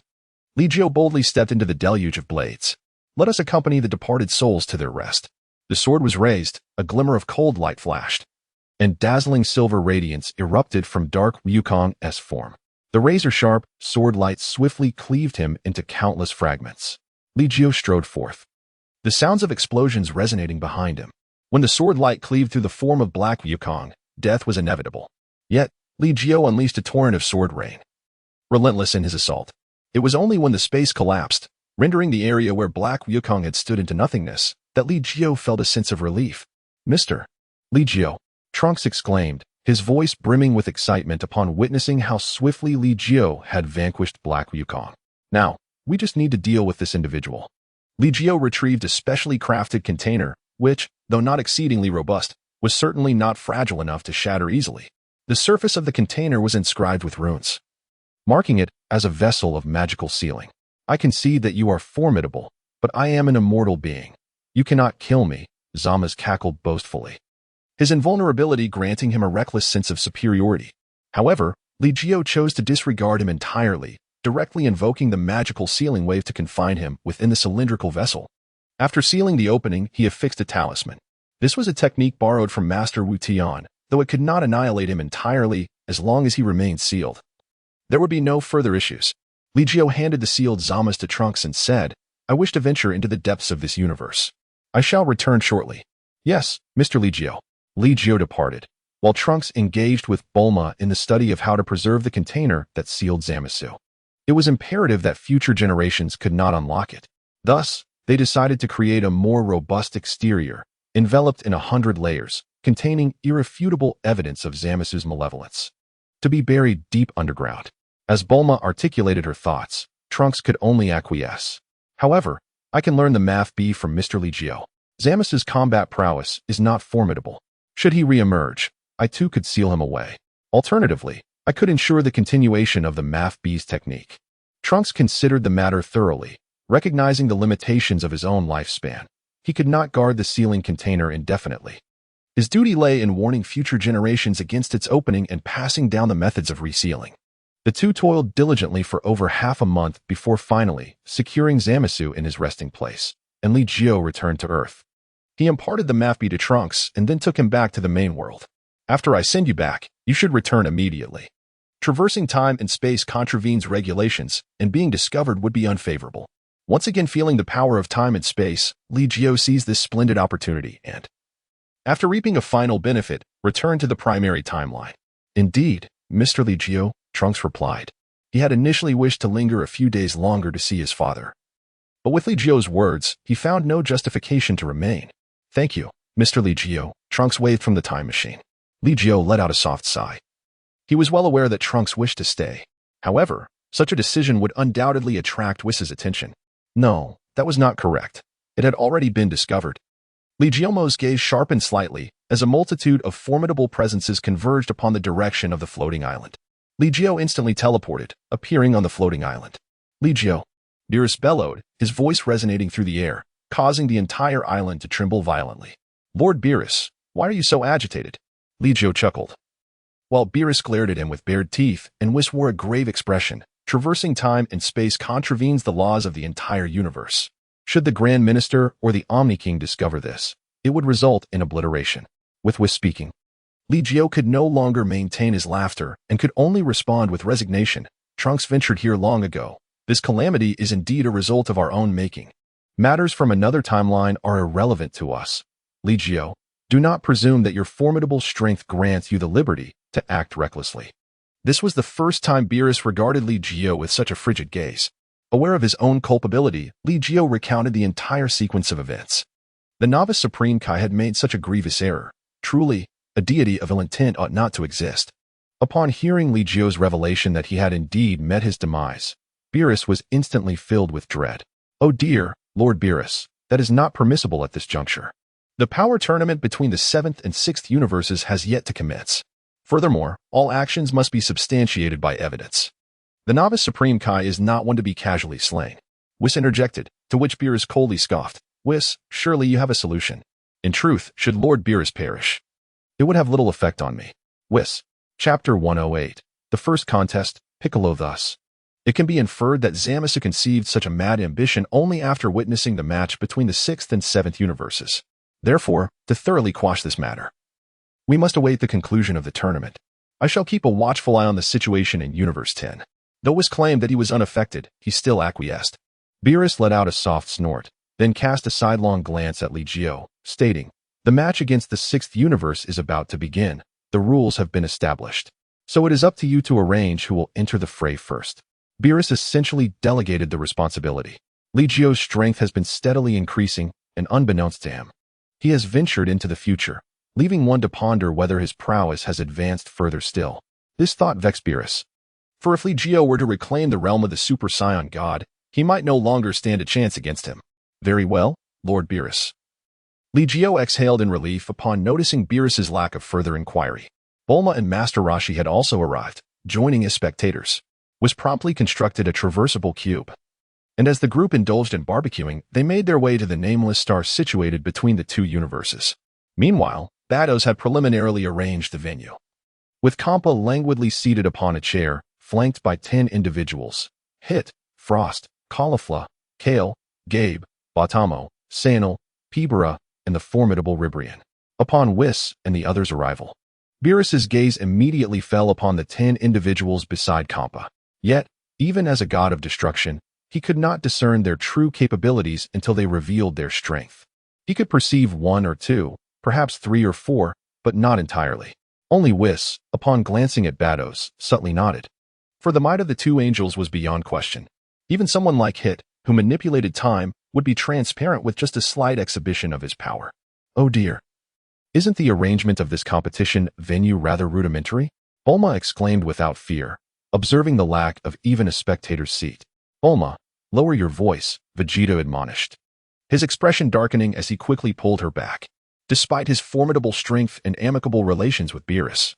Li Jiu boldly stepped into the deluge of blades. Let us accompany the departed souls to their rest. The sword was raised, a glimmer of cold light flashed, and dazzling silver radiance erupted from Dark Wukong's form. The razor-sharp sword light swiftly cleaved him into countless fragments. Li Jiu strode forth, the sounds of explosions resonating behind him. When the sword light cleaved through the form of Black Wukong, death was inevitable. Yet, Li Jiu unleashed a torrent of sword rain. Relentless in his assault, it was only when the space collapsed, rendering the area where Black Wukong had stood into nothingness, that Li Jiu felt a sense of relief. Mr. Li Jiu, Trunks exclaimed, his voice brimming with excitement upon witnessing how swiftly Li Jiu had vanquished Black Wukong. Now, we just need to deal with this individual. Li Jiu retrieved a specially crafted container, which, though not exceedingly robust, was certainly not fragile enough to shatter easily. The surface of the container was inscribed with runes, marking it as a vessel of magical sealing. I concede that you are formidable, but I am an immortal being. You cannot kill me, Zamas cackled boastfully, his invulnerability granting him a reckless sense of superiority. However, Li Jiu chose to disregard him entirely, directly invoking the magical sealing wave to confine him within the cylindrical vessel. After sealing the opening, he affixed a talisman. This was a technique borrowed from Master Wu Tian, though it could not annihilate him entirely as long as he remained sealed. There would be no further issues. Li Jiu handed the sealed Zamas to Trunks and said, I wish to venture into the depths of this universe. I shall return shortly. Yes, Mr. Li Jiu. Li Jiu departed, while Trunks engaged with Bulma in the study of how to preserve the container that sealed Zamasu. It was imperative that future generations could not unlock it. Thus, they decided to create a more robust exterior, enveloped in 100 layers, containing irrefutable evidence of Zamasu's malevolence, to be buried deep underground. As Bulma articulated her thoughts, Trunks could only acquiesce. However, I can learn the Math B from Mr. Li Jiu. Zamasu's combat prowess is not formidable. Should he re-emerge, I too could seal him away. Alternatively, I could ensure the continuation of the Math B's technique. Trunks considered the matter thoroughly, recognizing the limitations of his own lifespan. He could not guard the sealing container indefinitely. His duty lay in warning future generations against its opening and passing down the methods of resealing. The two toiled diligently for over half a month before finally securing Zamasu in his resting place, and Li Jiu returned to Earth. He imparted the Math B to Trunks and then took him back to the main world. After I send you back, you should return immediately. Traversing time and space contravenes regulations, and being discovered would be unfavorable. Once again feeling the power of time and space, Li Jiu seized this splendid opportunity and, after reaping a final benefit, returned to the primary timeline. Indeed, Mr. Li Jiu, Trunks replied. He had initially wished to linger a few days longer to see his father. But with Li Jiu's words, he found no justification to remain. Thank you, Mr. Li Jiu, Trunks waved from the time machine. Li Jiu let out a soft sigh. He was well aware that Trunks wished to stay. However, such a decision would undoubtedly attract Whis' attention. No, that was not correct. It had already been discovered. Li Jiu's gaze sharpened slightly as a multitude of formidable presences converged upon the direction of the floating island. Li Jiu instantly teleported, appearing on the floating island. Li Jiu, Beerus bellowed, his voice resonating through the air, causing the entire island to tremble violently. Lord Beerus, why are you so agitated? Li Jiu chuckled. While Beerus glared at him with bared teeth and Whis wore a grave expression, traversing time and space contravenes the laws of the entire universe. Should the Grand Minister or the Omni King discover this, it would result in obliteration. With Whis speaking, Li Jiu could no longer maintain his laughter and could only respond with resignation. Trunks ventured here long ago. This calamity is indeed a result of our own making. Matters from another timeline are irrelevant to us. Li Jiu, do not presume that your formidable strength grants you the liberty to act recklessly. This was the first time Beerus regarded Li Jiu with such a frigid gaze. Aware of his own culpability, Li Jiu recounted the entire sequence of events. The novice Supreme Kai had made such a grievous error. Truly, a deity of ill intent ought not to exist. Upon hearing Li Jiu's revelation that he had indeed met his demise, Beerus was instantly filled with dread. Oh dear, Lord Beerus, that is not permissible at this juncture. The power tournament between the 7th and 6th universes has yet to commence. Furthermore, all actions must be substantiated by evidence. The novice Supreme Kai is not one to be casually slain. Whis interjected, to which Beerus coldly scoffed. Whis, surely you have a solution. In truth, should Lord Beerus perish, it would have little effect on me. Whis. Chapter 108. The first contest, Piccolo thus. It can be inferred that Zamasu conceived such a mad ambition only after witnessing the match between the 6th and 7th universes. Therefore, to thoroughly quash this matter, we must await the conclusion of the tournament. I shall keep a watchful eye on the situation in Universe 10. Though Whis claimed that he was unaffected, he still acquiesced. Beerus let out a soft snort, then cast a sidelong glance at Li Jiu, stating, the match against the 6th universe is about to begin. The rules have been established. So it is up to you to arrange who will enter the fray first. Beerus essentially delegated the responsibility. Li Jiu's strength has been steadily increasing, and unbeknownst to him, he has ventured into the future, leaving one to ponder whether his prowess has advanced further still. This thought vexed Beerus. For if Li Jiu were to reclaim the realm of the Super Saiyan God, he might no longer stand a chance against him. Very well, Lord Beerus. Li Jiu exhaled in relief upon noticing Beerus's lack of further inquiry. Bulma and Master Roshi had also arrived, joining as spectators. Was promptly constructed a traversable cube. And as the group indulged in barbecuing, they made their way to the nameless star situated between the two universes. Meanwhile, Bados had preliminarily arranged the venue. With Kampa languidly seated upon a chair, flanked by 10 individuals, Hit, Frost, Caulifla, Kale, Gabe, Batamo, Sanel, Pibera, and the formidable Ribrian. Upon Whis and the others' arrival, Beerus's gaze immediately fell upon the 10 individuals beside Kampa. Yet, even as a god of destruction, he could not discern their true capabilities until they revealed their strength. He could perceive 1 or 2, perhaps 3 or 4, but not entirely. Only Whis, upon glancing at Bados, subtly nodded. For the might of the two angels was beyond question. Even someone like Hit, who manipulated time, would be transparent with just a slight exhibition of his power. Oh dear. Isn't the arrangement of this competition venue rather rudimentary? Bulma exclaimed without fear, observing the lack of even a spectator's seat. Bulma, lower your voice, Vegeta admonished, his expression darkening as he quickly pulled her back. Despite his formidable strength and amicable relations with Beerus,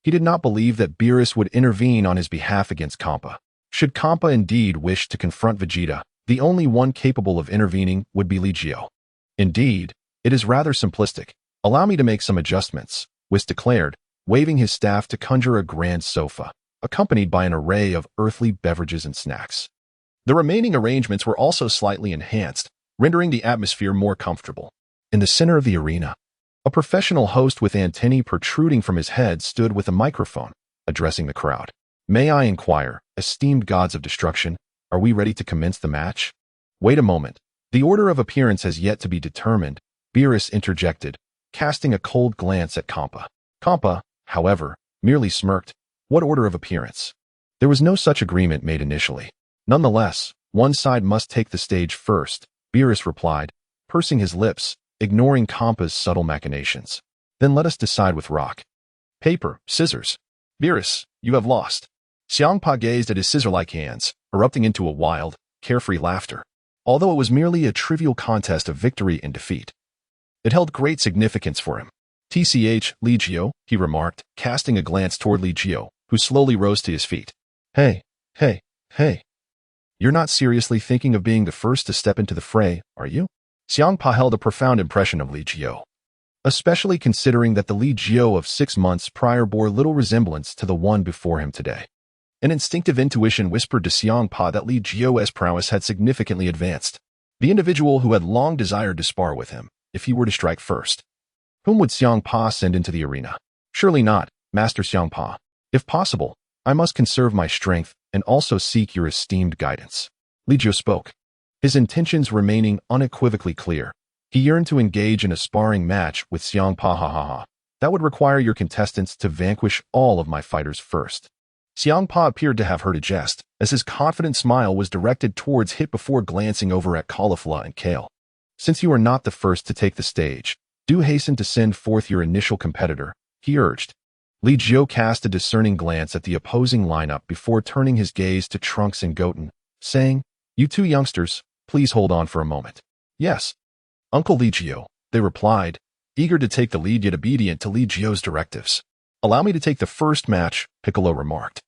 he did not believe that Beerus would intervene on his behalf against Kampa. Should Kampa indeed wish to confront Vegeta, the only one capable of intervening would be Li Jiu. Indeed, it is rather simplistic. Allow me to make some adjustments, Whis declared, waving his staff to conjure a grand sofa, accompanied by an array of earthly beverages and snacks. The remaining arrangements were also slightly enhanced, rendering the atmosphere more comfortable. In the center of the arena, a professional host with antennae protruding from his head stood with a microphone, addressing the crowd. May I inquire, esteemed gods of destruction, are we ready to commence the match? Wait a moment. The order of appearance has yet to be determined, Beerus interjected, casting a cold glance at Kampa. Kampa, however, merely smirked. What order of appearance? There was no such agreement made initially. Nonetheless, one side must take the stage first, Beerus replied, pursing his lips, ignoring Kampa's subtle machinations. Then let us decide with rock, paper, scissors. Beerus, you have lost. Xiangpa gazed at his scissor-like hands, erupting into a wild, carefree laughter. Although it was merely a trivial contest of victory and defeat, it held great significance for him. TCH, Li Jiu, he remarked, casting a glance toward Li Jiu, who slowly rose to his feet. Hey. You're not seriously thinking of being the first to step into the fray, are you? Xiangpa held a profound impression of Li Jiu, especially considering that the Li Jiu of 6 months prior bore little resemblance to the one before him today. An instinctive intuition whispered to Xiangpa that Li Jiu's prowess had significantly advanced. The individual who had long desired to spar with him, if he were to strike first. Whom would Xiangpa send into the arena? Surely not, Master Xiangpa. If possible, I must conserve my strength and also seek your esteemed guidance. Li Jiu spoke, his intentions remaining unequivocally clear. He yearned to engage in a sparring match with Xiangpa. That would require your contestants to vanquish all of my fighters first. Xiangpa appeared to have heard a jest, as his confident smile was directed towards Hit before glancing over at Caulifla and Kale. Since you are not the first to take the stage, do hasten to send forth your initial competitor, he urged. Li Jiu cast a discerning glance at the opposing lineup before turning his gaze to Trunks and Goten, saying, You two youngsters, please hold on for a moment. Yes, Uncle Li Jiu, they replied, eager to take the lead yet obedient to Li Jiu's directives. Allow me to take the first match, Piccolo remarked,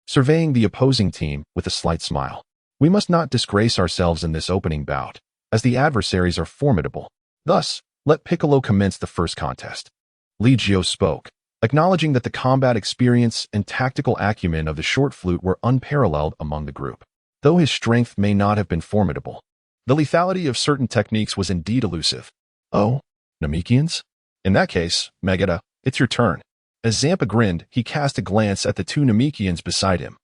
surveying the opposing team with a slight smile. We must not disgrace ourselves in this opening bout, as the adversaries are formidable. Thus, let Piccolo commence the first contest. Li Jiu spoke, acknowledging that the combat experience and tactical acumen of the short flute were unparalleled among the group. Though his strength may not have been formidable, the lethality of certain techniques was indeed elusive. Oh, Namekians? In that case, Vegeta, it's your turn. As Zampa grinned, he cast a glance at the two Namekians beside him,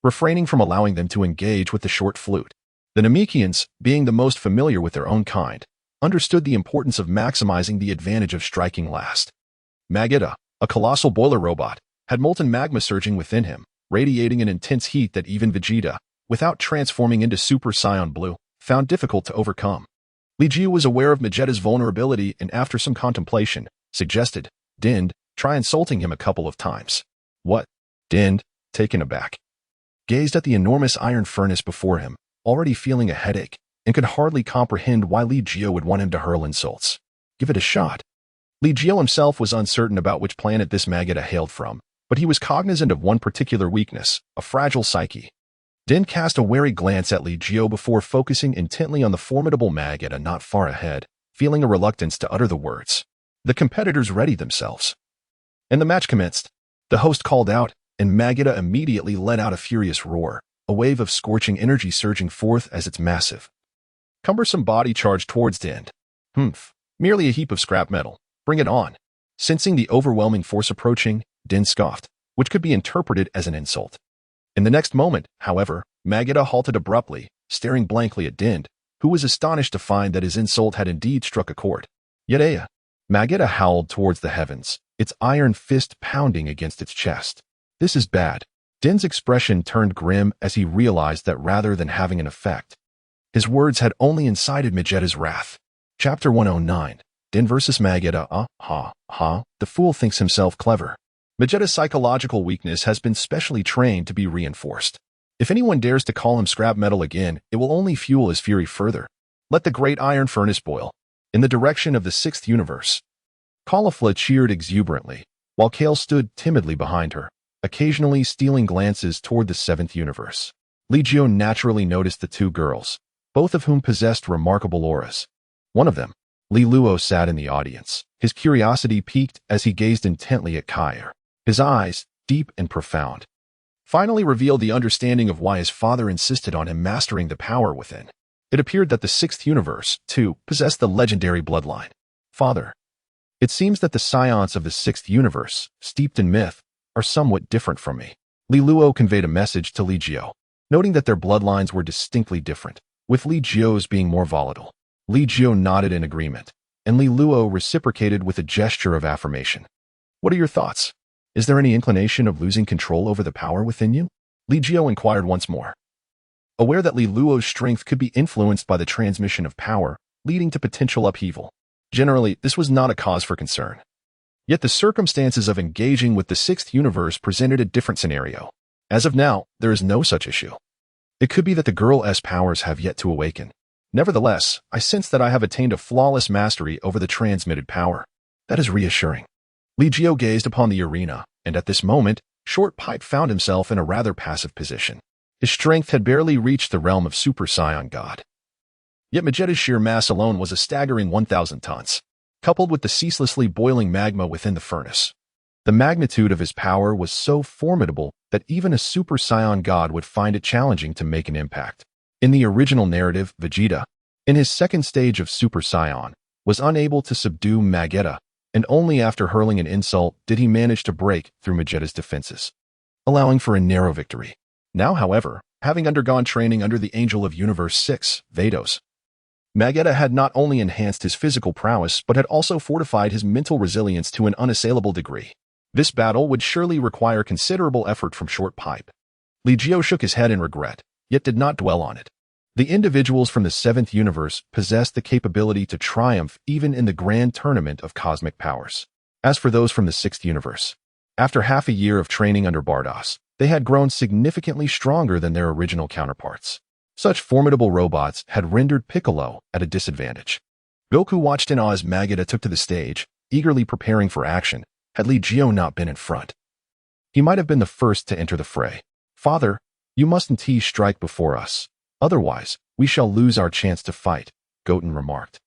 refraining from allowing them to engage with the short flute. The Namekians, being the most familiar with their own kind, understood the importance of maximizing the advantage of striking last. Vegeta, a colossal boiler robot, had molten magma surging within him, radiating an intense heat that even Vegeta, without transforming into Super Saiyan Blue, found difficult to overcome. Li Jiu was aware of Vegeta's vulnerability and after some contemplation, suggested, Dind, try insulting him a couple of times. What? Dind, taken aback, gazed at the enormous iron furnace before him, already feeling a headache, and could hardly comprehend why Li Jiu would want him to hurl insults. Give it a shot. Li Jiu himself was uncertain about which planet this Vegeta hailed from, but he was cognizant of one particular weakness, a fragile psyche. Din cast a wary glance at Li Jiu before focusing intently on the formidable Vegeta not far ahead, feeling a reluctance to utter the words. The competitors readied themselves, and the match commenced. The host called out, and Vegeta immediately let out a furious roar, a wave of scorching energy surging forth as its massive, cumbersome body charged towards Din. Merely a heap of scrap metal. Bring it on. Sensing the overwhelming force approaching, Din scoffed, which could be interpreted as an insult. In the next moment, however, Vegeta halted abruptly, staring blankly at Din, who was astonished to find that his insult had indeed struck a chord. Yet Vegeta howled towards the heavens, its iron fist pounding against its chest. This is bad. Din's expression turned grim as he realized that rather than having an effect, his words had only incited Vegeta's wrath. Chapter 109. Din vs. Vegeta. The fool thinks himself clever. Vegeta's psychological weakness has been specially trained to be reinforced. If anyone dares to call him scrap metal again, it will only fuel his fury further. Let the great iron furnace boil. In the direction of the 6th universe. Caulifla cheered exuberantly, while Kale stood timidly behind her, occasionally stealing glances toward the 7th universe. Li Jiu naturally noticed the two girls, both of whom possessed remarkable auras. One of them, Li Luo, sat in the audience. His curiosity piqued as he gazed intently at Kair. His eyes, deep and profound, finally revealed the understanding of why his father insisted on him mastering the power within. It appeared that the 6th universe, too, possessed the legendary bloodline. Father, it seems that the Saiyans of the 6th universe, steeped in myth, are somewhat different from me. Li Luo conveyed a message to Li Jiu, noting that their bloodlines were distinctly different, with Li Jiu's being more volatile. Li Jiu nodded in agreement, and Li Luo reciprocated with a gesture of affirmation. What are your thoughts? Is there any inclination of losing control over the power within you? Li Jiu inquired once more. Aware that Li Luo's strength could be influenced by the transmission of power, leading to potential upheaval. Generally, this was not a cause for concern. Yet the circumstances of engaging with the 6th universe presented a different scenario. As of now, there is no such issue. It could be that the girl's powers have yet to awaken. Nevertheless, I sense that I have attained a flawless mastery over the transmitted power. That is reassuring. Li Jiu gazed upon the arena, and at this moment, Short Pipe found himself in a rather passive position. His strength had barely reached the realm of Super Saiyan God. Yet Vegeta's sheer mass alone was a staggering 1,000 tons, coupled with the ceaselessly boiling magma within the furnace. The magnitude of his power was so formidable that even a Super Saiyan God would find it challenging to make an impact. In the original narrative, Vegeta, in his second stage of Super Saiyan, was unable to subdue Vegeta, and only after hurling an insult did he manage to break through Vegeta's defenses, allowing for a narrow victory. Now, however, having undergone training under the Angel of Universe 6, Vados, Vegeta had not only enhanced his physical prowess but had also fortified his mental resilience to an unassailable degree. This battle would surely require considerable effort from Short Pipe. Li Jiu shook his head in regret, yet did not dwell on it. The individuals from the 7th universe possessed the capability to triumph even in the grand tournament of cosmic powers. As for those from the 6th universe, after half a year of training under Bardos, they had grown significantly stronger than their original counterparts. Such formidable robots had rendered Piccolo at a disadvantage. Goku watched in awe as Vegeta took to the stage, eagerly preparing for action, had Li Jiu not been in front. He might have been the first to enter the fray. Father, you mustn't strike before us. Otherwise, we shall lose our chance to fight, Goten remarked,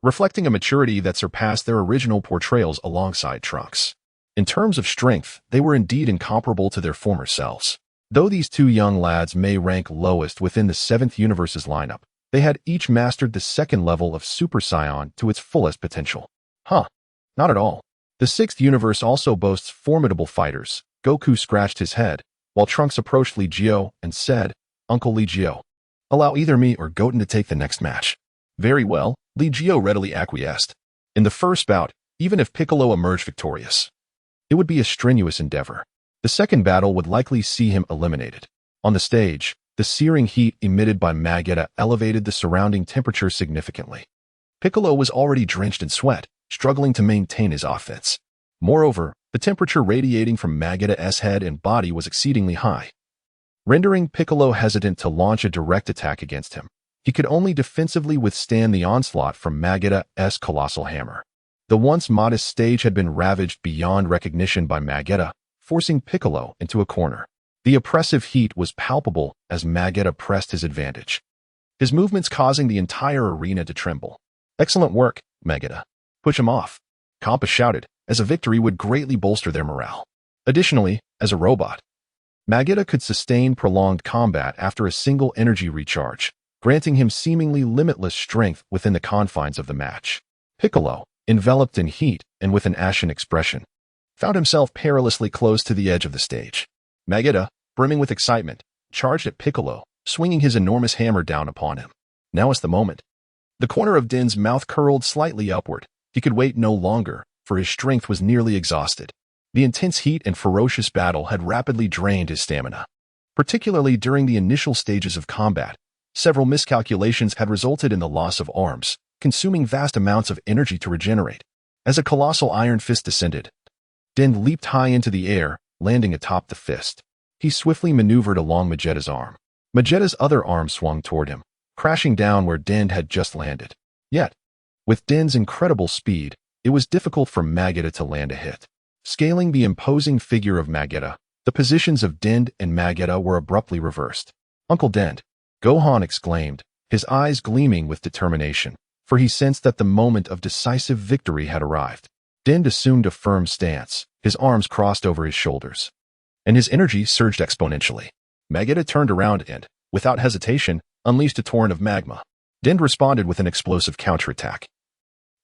reflecting a maturity that surpassed their original portrayals alongside Trunks. In terms of strength, they were indeed incomparable to their former selves. Though these two young lads may rank lowest within the 7th universe's lineup, they had each mastered the 2nd level of Super Saiyan to its fullest potential. Not at all. The 6th universe also boasts formidable fighters. Goku scratched his head, while Trunks approached Li Jiu and said, Uncle Li Jiu, allow either me or Goten to take the next match. Very well, Li Jiu readily acquiesced. In the first bout, even if Piccolo emerged victorious, it would be a strenuous endeavor. The second battle would likely see him eliminated. On the stage, the searing heat emitted by Vegeta elevated the surrounding temperature significantly. Piccolo was already drenched in sweat, struggling to maintain his offense. Moreover, the temperature radiating from Vegeta's head and body was exceedingly high, rendering Piccolo hesitant to launch a direct attack against him. He could only defensively withstand the onslaught from Vegeta's colossal hammer. The once modest stage had been ravaged beyond recognition by Vegeta, forcing Piccolo into a corner. The oppressive heat was palpable as Vegeta pressed his advantage, his movements causing the entire arena to tremble. Excellent work, Vegeta. Push him off, Kappa shouted, as a victory would greatly bolster their morale. Additionally, as a robot, Vegeta could sustain prolonged combat after a single energy recharge, granting him seemingly limitless strength within the confines of the match. Piccolo, enveloped in heat and with an ashen expression, found himself perilously close to the edge of the stage. Vegeta, brimming with excitement, charged at Piccolo, swinging his enormous hammer down upon him. Now is the moment. The corner of Din's mouth curled slightly upward. He could wait no longer, for his strength was nearly exhausted. The intense heat and ferocious battle had rapidly drained his stamina. Particularly during the initial stages of combat, several miscalculations had resulted in the loss of arms, consuming vast amounts of energy to regenerate. As a colossal iron fist descended, Din leaped high into the air, landing atop the fist. He swiftly maneuvered along Vegeta's arm. Vegeta's other arm swung toward him, crashing down where Din had just landed. Yet, with Din's incredible speed, it was difficult for Vegeta to land a hit. Scaling the imposing figure of Vegeta, the positions of Din and Vegeta were abruptly reversed. "Uncle Din," Gohan exclaimed, his eyes gleaming with determination, for he sensed that the moment of decisive victory had arrived. Din assumed a firm stance, his arms crossed over his shoulders, and his energy surged exponentially. Vegeta turned around and, without hesitation, unleashed a torrent of magma. Din responded with an explosive counterattack,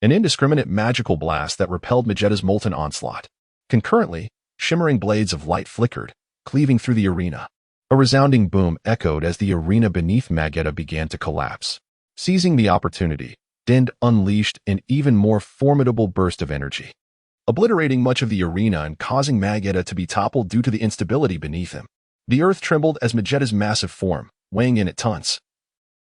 an indiscriminate magical blast that repelled Vegeta's molten onslaught. Concurrently, shimmering blades of light flickered, cleaving through the arena. A resounding boom echoed as the arena beneath Vegeta began to collapse. Seizing the opportunity, Din unleashed an even more formidable burst of energy, obliterating much of the arena and causing Vegeta to be toppled due to the instability beneath him. The earth trembled as Vegeta's massive form, weighing in at tons,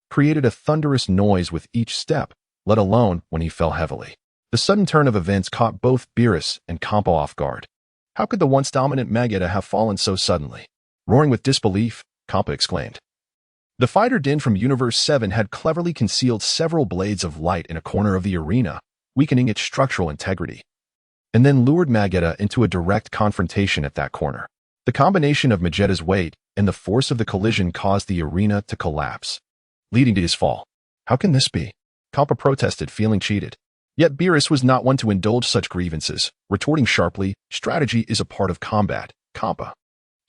created a thunderous noise with each step, let alone when he fell heavily. The sudden turn of events caught both Beerus and Campo off guard. How could the once dominant Vegeta have fallen so suddenly? Roaring with disbelief, Campo exclaimed. The fighter Din from Universe 7 had cleverly concealed several blades of light in a corner of the arena, weakening its structural integrity, and then lured Vegeta into a direct confrontation at that corner. The combination of Vegeta's weight and the force of the collision caused the arena to collapse, leading to his fall. How can this be? Campo protested, feeling cheated. Yet Beerus was not one to indulge such grievances, retorting sharply, "Strategy is a part of combat, Campo.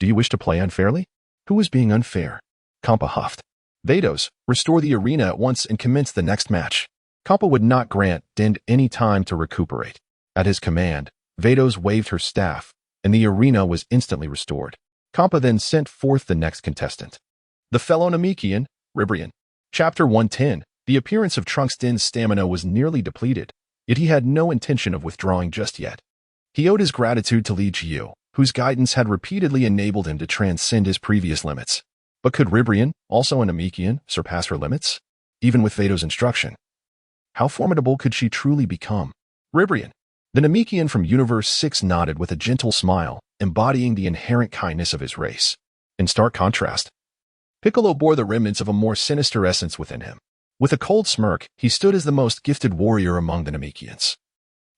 Do you wish to play unfairly?" "Who is being unfair?" Campo huffed. "Vados, restore the arena at once and commence the next match." Campo would not grant Din any time to recuperate. At his command, Vados waved her staff, and the arena was instantly restored. Campo then sent forth the next contestant, the fellow Namekian, Ribrian. Chapter 110. The appearance of Trunks. Din's stamina was nearly depleted, yet he had no intention of withdrawing just yet. He owed his gratitude to Li Jiu, whose guidance had repeatedly enabled him to transcend his previous limits. But could Ribrian, also a Namekian, surpass her limits? Even with Vados' instruction, how formidable could she truly become? Ribrian, the Namekian from Universe 6, nodded with a gentle smile, embodying the inherent kindness of his race. In stark contrast, Piccolo bore the remnants of a more sinister essence within him. With a cold smirk, he stood as the most gifted warrior among the Namekians,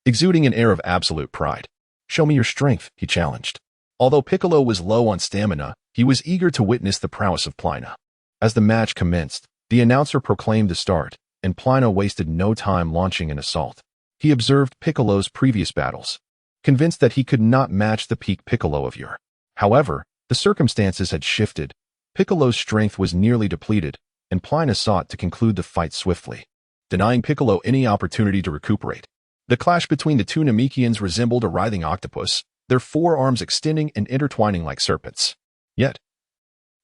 exuding an air of absolute pride. "Show me your strength," he challenged. Although Piccolo was low on stamina, he was eager to witness the prowess of Plina. As the match commenced, the announcer proclaimed the start, and Plina wasted no time launching an assault. He observed Piccolo's previous battles, convinced that he could not match the peak Piccolo of yore. However, the circumstances had shifted. Piccolo's strength was nearly depleted, and Plina sought to conclude the fight swiftly, denying Piccolo any opportunity to recuperate. The clash between the two Namekians resembled a writhing octopus, their forearms extending and intertwining like serpents. Yet,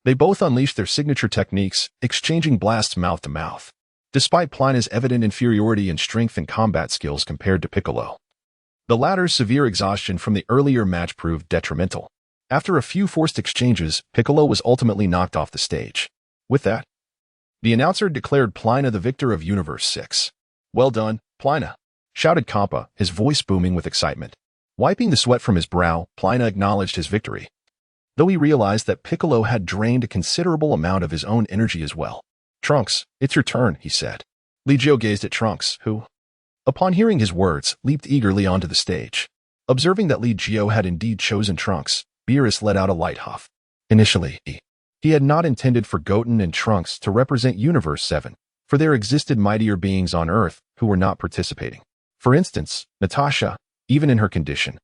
they both unleashed their signature techniques, exchanging blasts mouth to mouth. Despite Plina's evident inferiority in strength and combat skills compared to Piccolo, the latter's severe exhaustion from the earlier match proved detrimental. After a few forced exchanges, Piccolo was ultimately knocked off the stage. With that, the announcer declared Plina the victor of Universe 6. "Well done, Plina," shouted Campo, his voice booming with excitement. Wiping the sweat from his brow, Plina acknowledged his victory, though he realized that Piccolo had drained a considerable amount of his own energy as well. "Trunks, it's your turn," he said. Li Jiu gazed at Trunks, who, upon hearing his words, leaped eagerly onto the stage. Observing that Li Jiu had indeed chosen Trunks, Beerus let out a light huff. Initially, he had not intended for Goten and Trunks to represent Universe 7, for there existed mightier beings on Earth who were not participating. For instance, Natasha, even in her condition,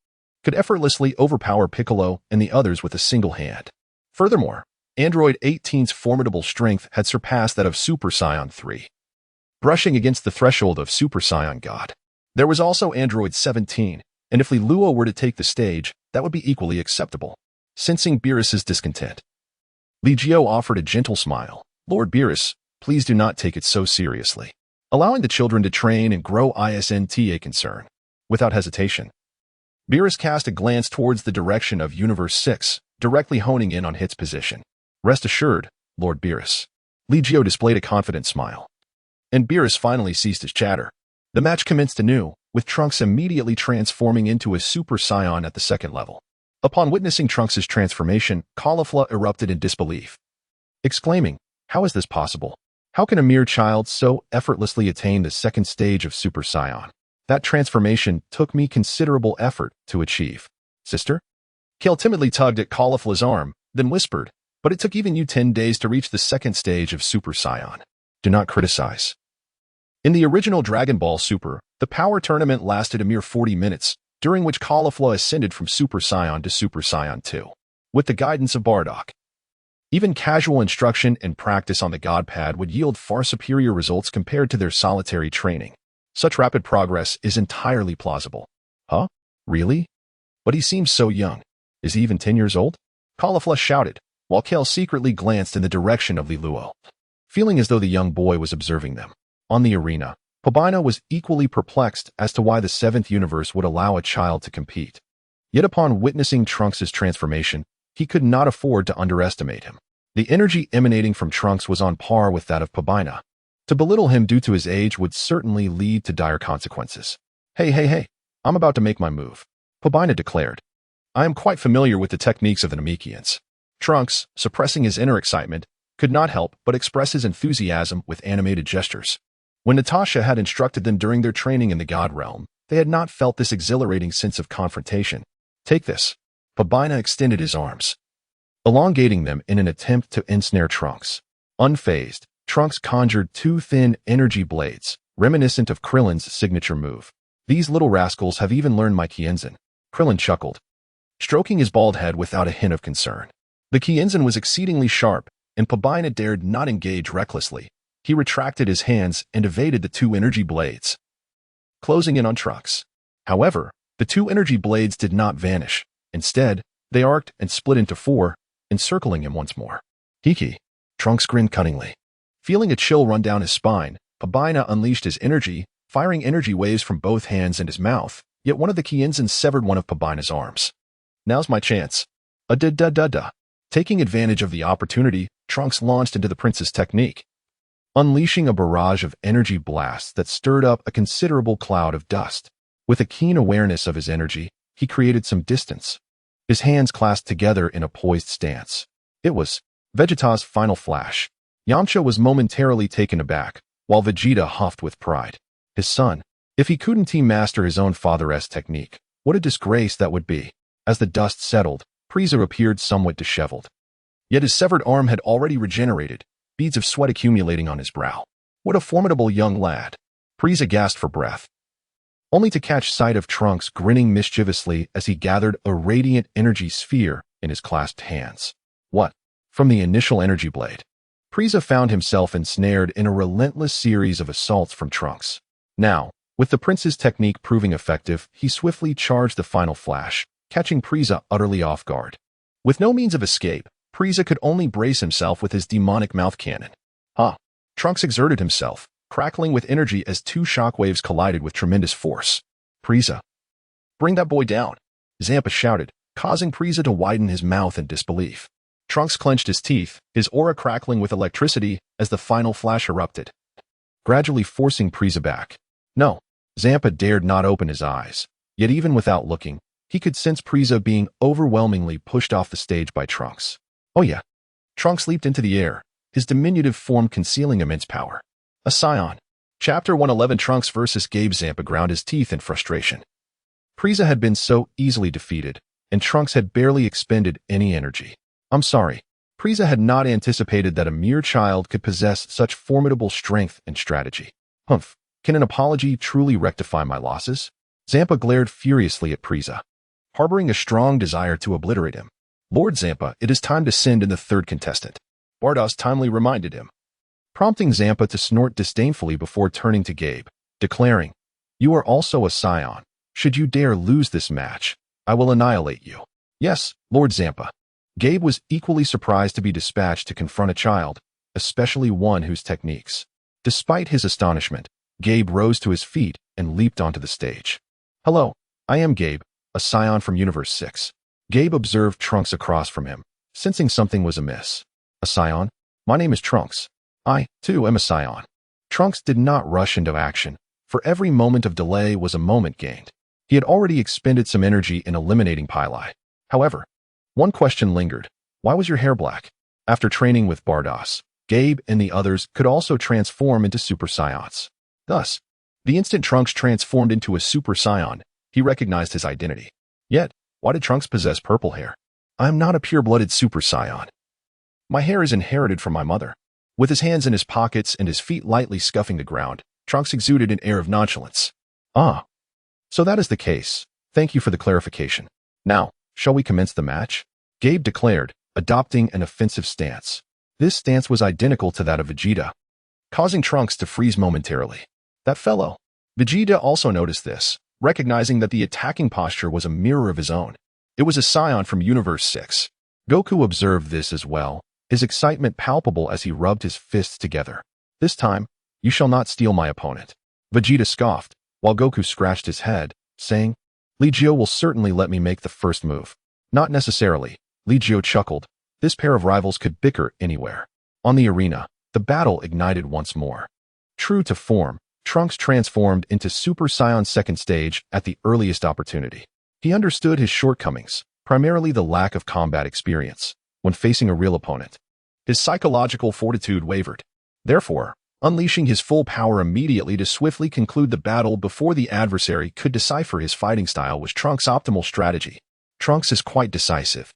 could effortlessly overpower Piccolo and the others with a single hand. Furthermore, Android 18's formidable strength had surpassed that of Super Saiyan 3, brushing against the threshold of Super Saiyan God. There was also Android 17, and if Li Luo were to take the stage, that would be equally acceptable. Sensing Beerus's discontent, Li Jiu offered a gentle smile. "Lord Beerus, please do not take it so seriously. Allowing the children to train and grow isn't a concern." without hesitation. Beerus cast a glance towards the direction of Universe 6, directly honing in on Hit's position. Rest assured, Lord Beerus. Li Jiu displayed a confident smile. And Beerus finally ceased his chatter. The match commenced anew, with Trunks immediately transforming into a Super Saiyan at the second level. Upon witnessing Trunks' transformation, Caulifla erupted in disbelief, exclaiming, "How is this possible? How can a mere child so effortlessly attain the second stage of Super Saiyan? That transformation took me considerable effort to achieve." "Sister?" Kale timidly tugged at Caulifla's arm, then whispered, "But it took even you 10 days to reach the second stage of Super Saiyan. Do not criticize." In the original Dragon Ball Super, the power tournament lasted a mere 40 minutes, during which Caulifla ascended from Super Saiyan to Super Saiyan 2, with the guidance of Bardock. Even casual instruction and practice on the God Pad would yield far superior results compared to their solitary training. Such rapid progress is entirely plausible. Huh? Really? But he seems so young. Is he even 10 years old? Caulifla shouted, while Kale secretly glanced in the direction of Li Luo, feeling as though the young boy was observing them. On the arena, Pabina was equally perplexed as to why the 7th universe would allow a child to compete. Yet upon witnessing Trunks' transformation, he could not afford to underestimate him. The energy emanating from Trunks was on par with that of Pabina. To belittle him due to his age would certainly lead to dire consequences. Hey, I'm about to make my move," Pabina declared. "I am quite familiar with the techniques of the Namekians." Trunks, suppressing his inner excitement, could not help but express his enthusiasm with animated gestures. When Natasha had instructed them during their training in the God Realm, they had not felt this exhilarating sense of confrontation. "Take this." Pabina extended his arms, elongating them in an attempt to ensnare Trunks. Unfazed, Trunks conjured 2 thin energy blades, reminiscent of Krillin's signature move. "These little rascals have even learned my Kienzan," Krillin chuckled, stroking his bald head without a hint of concern. The Kienzan was exceedingly sharp, and Pabina dared not engage recklessly. He retracted his hands and evaded the 2 energy blades, closing in on Trunks. However, the 2 energy blades did not vanish. Instead, they arced and split into 4, encircling him once more. "Hiki," Trunks grinned cunningly. Feeling a chill run down his spine, Pabina unleashed his energy, firing energy waves from both hands and his mouth, yet one of the Kienzans severed one of Pabina's arms. "Now's my chance." Da. Taking advantage of the opportunity, Trunks launched into the prince's technique, unleashing a barrage of energy blasts that stirred up a considerable cloud of dust. With a keen awareness of his energy, he created some distance, his hands clasped together in a poised stance. It was Vegeta's final flash. Yamcha was momentarily taken aback, while Vegeta huffed with pride. His son, if he couldn't team master his own father's technique, what a disgrace that would be. As the dust settled, Frieza appeared somewhat disheveled. Yet his severed arm had already regenerated, beads of sweat accumulating on his brow. What a formidable young lad. Frieza gasped for breath, only to catch sight of Trunks grinning mischievously as he gathered a radiant energy sphere in his clasped hands. What? From the initial energy blade, Frieza found himself ensnared in a relentless series of assaults from Trunks. Now, with the prince's technique proving effective, he swiftly charged the final flash, catching Frieza utterly off guard. With no means of escape, Frieza could only brace himself with his demonic mouth cannon. Trunks exerted himself, crackling with energy as 2 shockwaves collided with tremendous force. "Frieza, bring that boy down," Zampa shouted, causing Frieza to widen his mouth in disbelief. Trunks clenched his teeth, his aura crackling with electricity as the final flash erupted, gradually forcing Frieza back. No, Zampa dared not open his eyes, yet even without looking, he could sense Frieza being overwhelmingly pushed off the stage by Trunks. Oh yeah. Trunks leaped into the air, his diminutive form concealing immense power. A Scion. Chapter 111. Trunks vs. Gabe. Zampa ground his teeth in frustration. Frieza had been so easily defeated, and Trunks had barely expended any energy. I'm sorry. Frieza had not anticipated that a mere child could possess such formidable strength and strategy. Humph. Can an apology truly rectify my losses? Zampa glared furiously at Frieza, harboring a strong desire to obliterate him. Lord Zampa, it is time to send in the 3rd contestant, Bardos timely reminded him, prompting Zampa to snort disdainfully before turning to Gabe, declaring, "You are also a Scion. Should you dare lose this match, I will annihilate you." "Yes, Lord Zampa." Gabe was equally surprised to be dispatched to confront a child, especially one whose techniques. Despite his astonishment, Gabe rose to his feet and leaped onto the stage. Hello, I am Gabe, a Scion from Universe 6. Gabe observed Trunks across from him, sensing something was amiss. A Scion? My name is Trunks. I, too, am a Scion. Trunks did not rush into action, for every moment of delay was a moment gained. He had already expended some energy in eliminating Pili. However, one question lingered. Why was your hair black? After training with Bardos, Gabe and the others could also transform into Super Saiyans. Thus, the instant Trunks transformed into a Super Saiyan, he recognized his identity. Yet, why did Trunks possess purple hair? I am not a pure-blooded Super Saiyan. My hair is inherited from my mother. With his hands in his pockets and his feet lightly scuffing the ground, Trunks exuded an air of nonchalance. Ah, so that is the case. Thank you for the clarification. Now, shall we commence the match? Gabe declared, adopting an offensive stance. This stance was identical to that of Vegeta, causing Trunks to freeze momentarily. That fellow. Vegeta also noticed this, recognizing that the attacking posture was a mirror of his own. It was a Scion from Universe 6. Goku observed this as well, his excitement palpable as he rubbed his fists together. This time, you shall not steal my opponent. Vegeta scoffed, while Goku scratched his head, saying, Li Jiu will certainly let me make the first move. Not necessarily, Li Jiu chuckled. This pair of rivals could bicker anywhere. On the arena, the battle ignited once more. True to form, Trunks transformed into Super Saiyan second stage at the earliest opportunity. He understood his shortcomings, primarily the lack of combat experience, when facing a real opponent. His psychological fortitude wavered. Therefore, unleashing his full power immediately to swiftly conclude the battle before the adversary could decipher his fighting style was Trunks' optimal strategy. Trunks is quite decisive,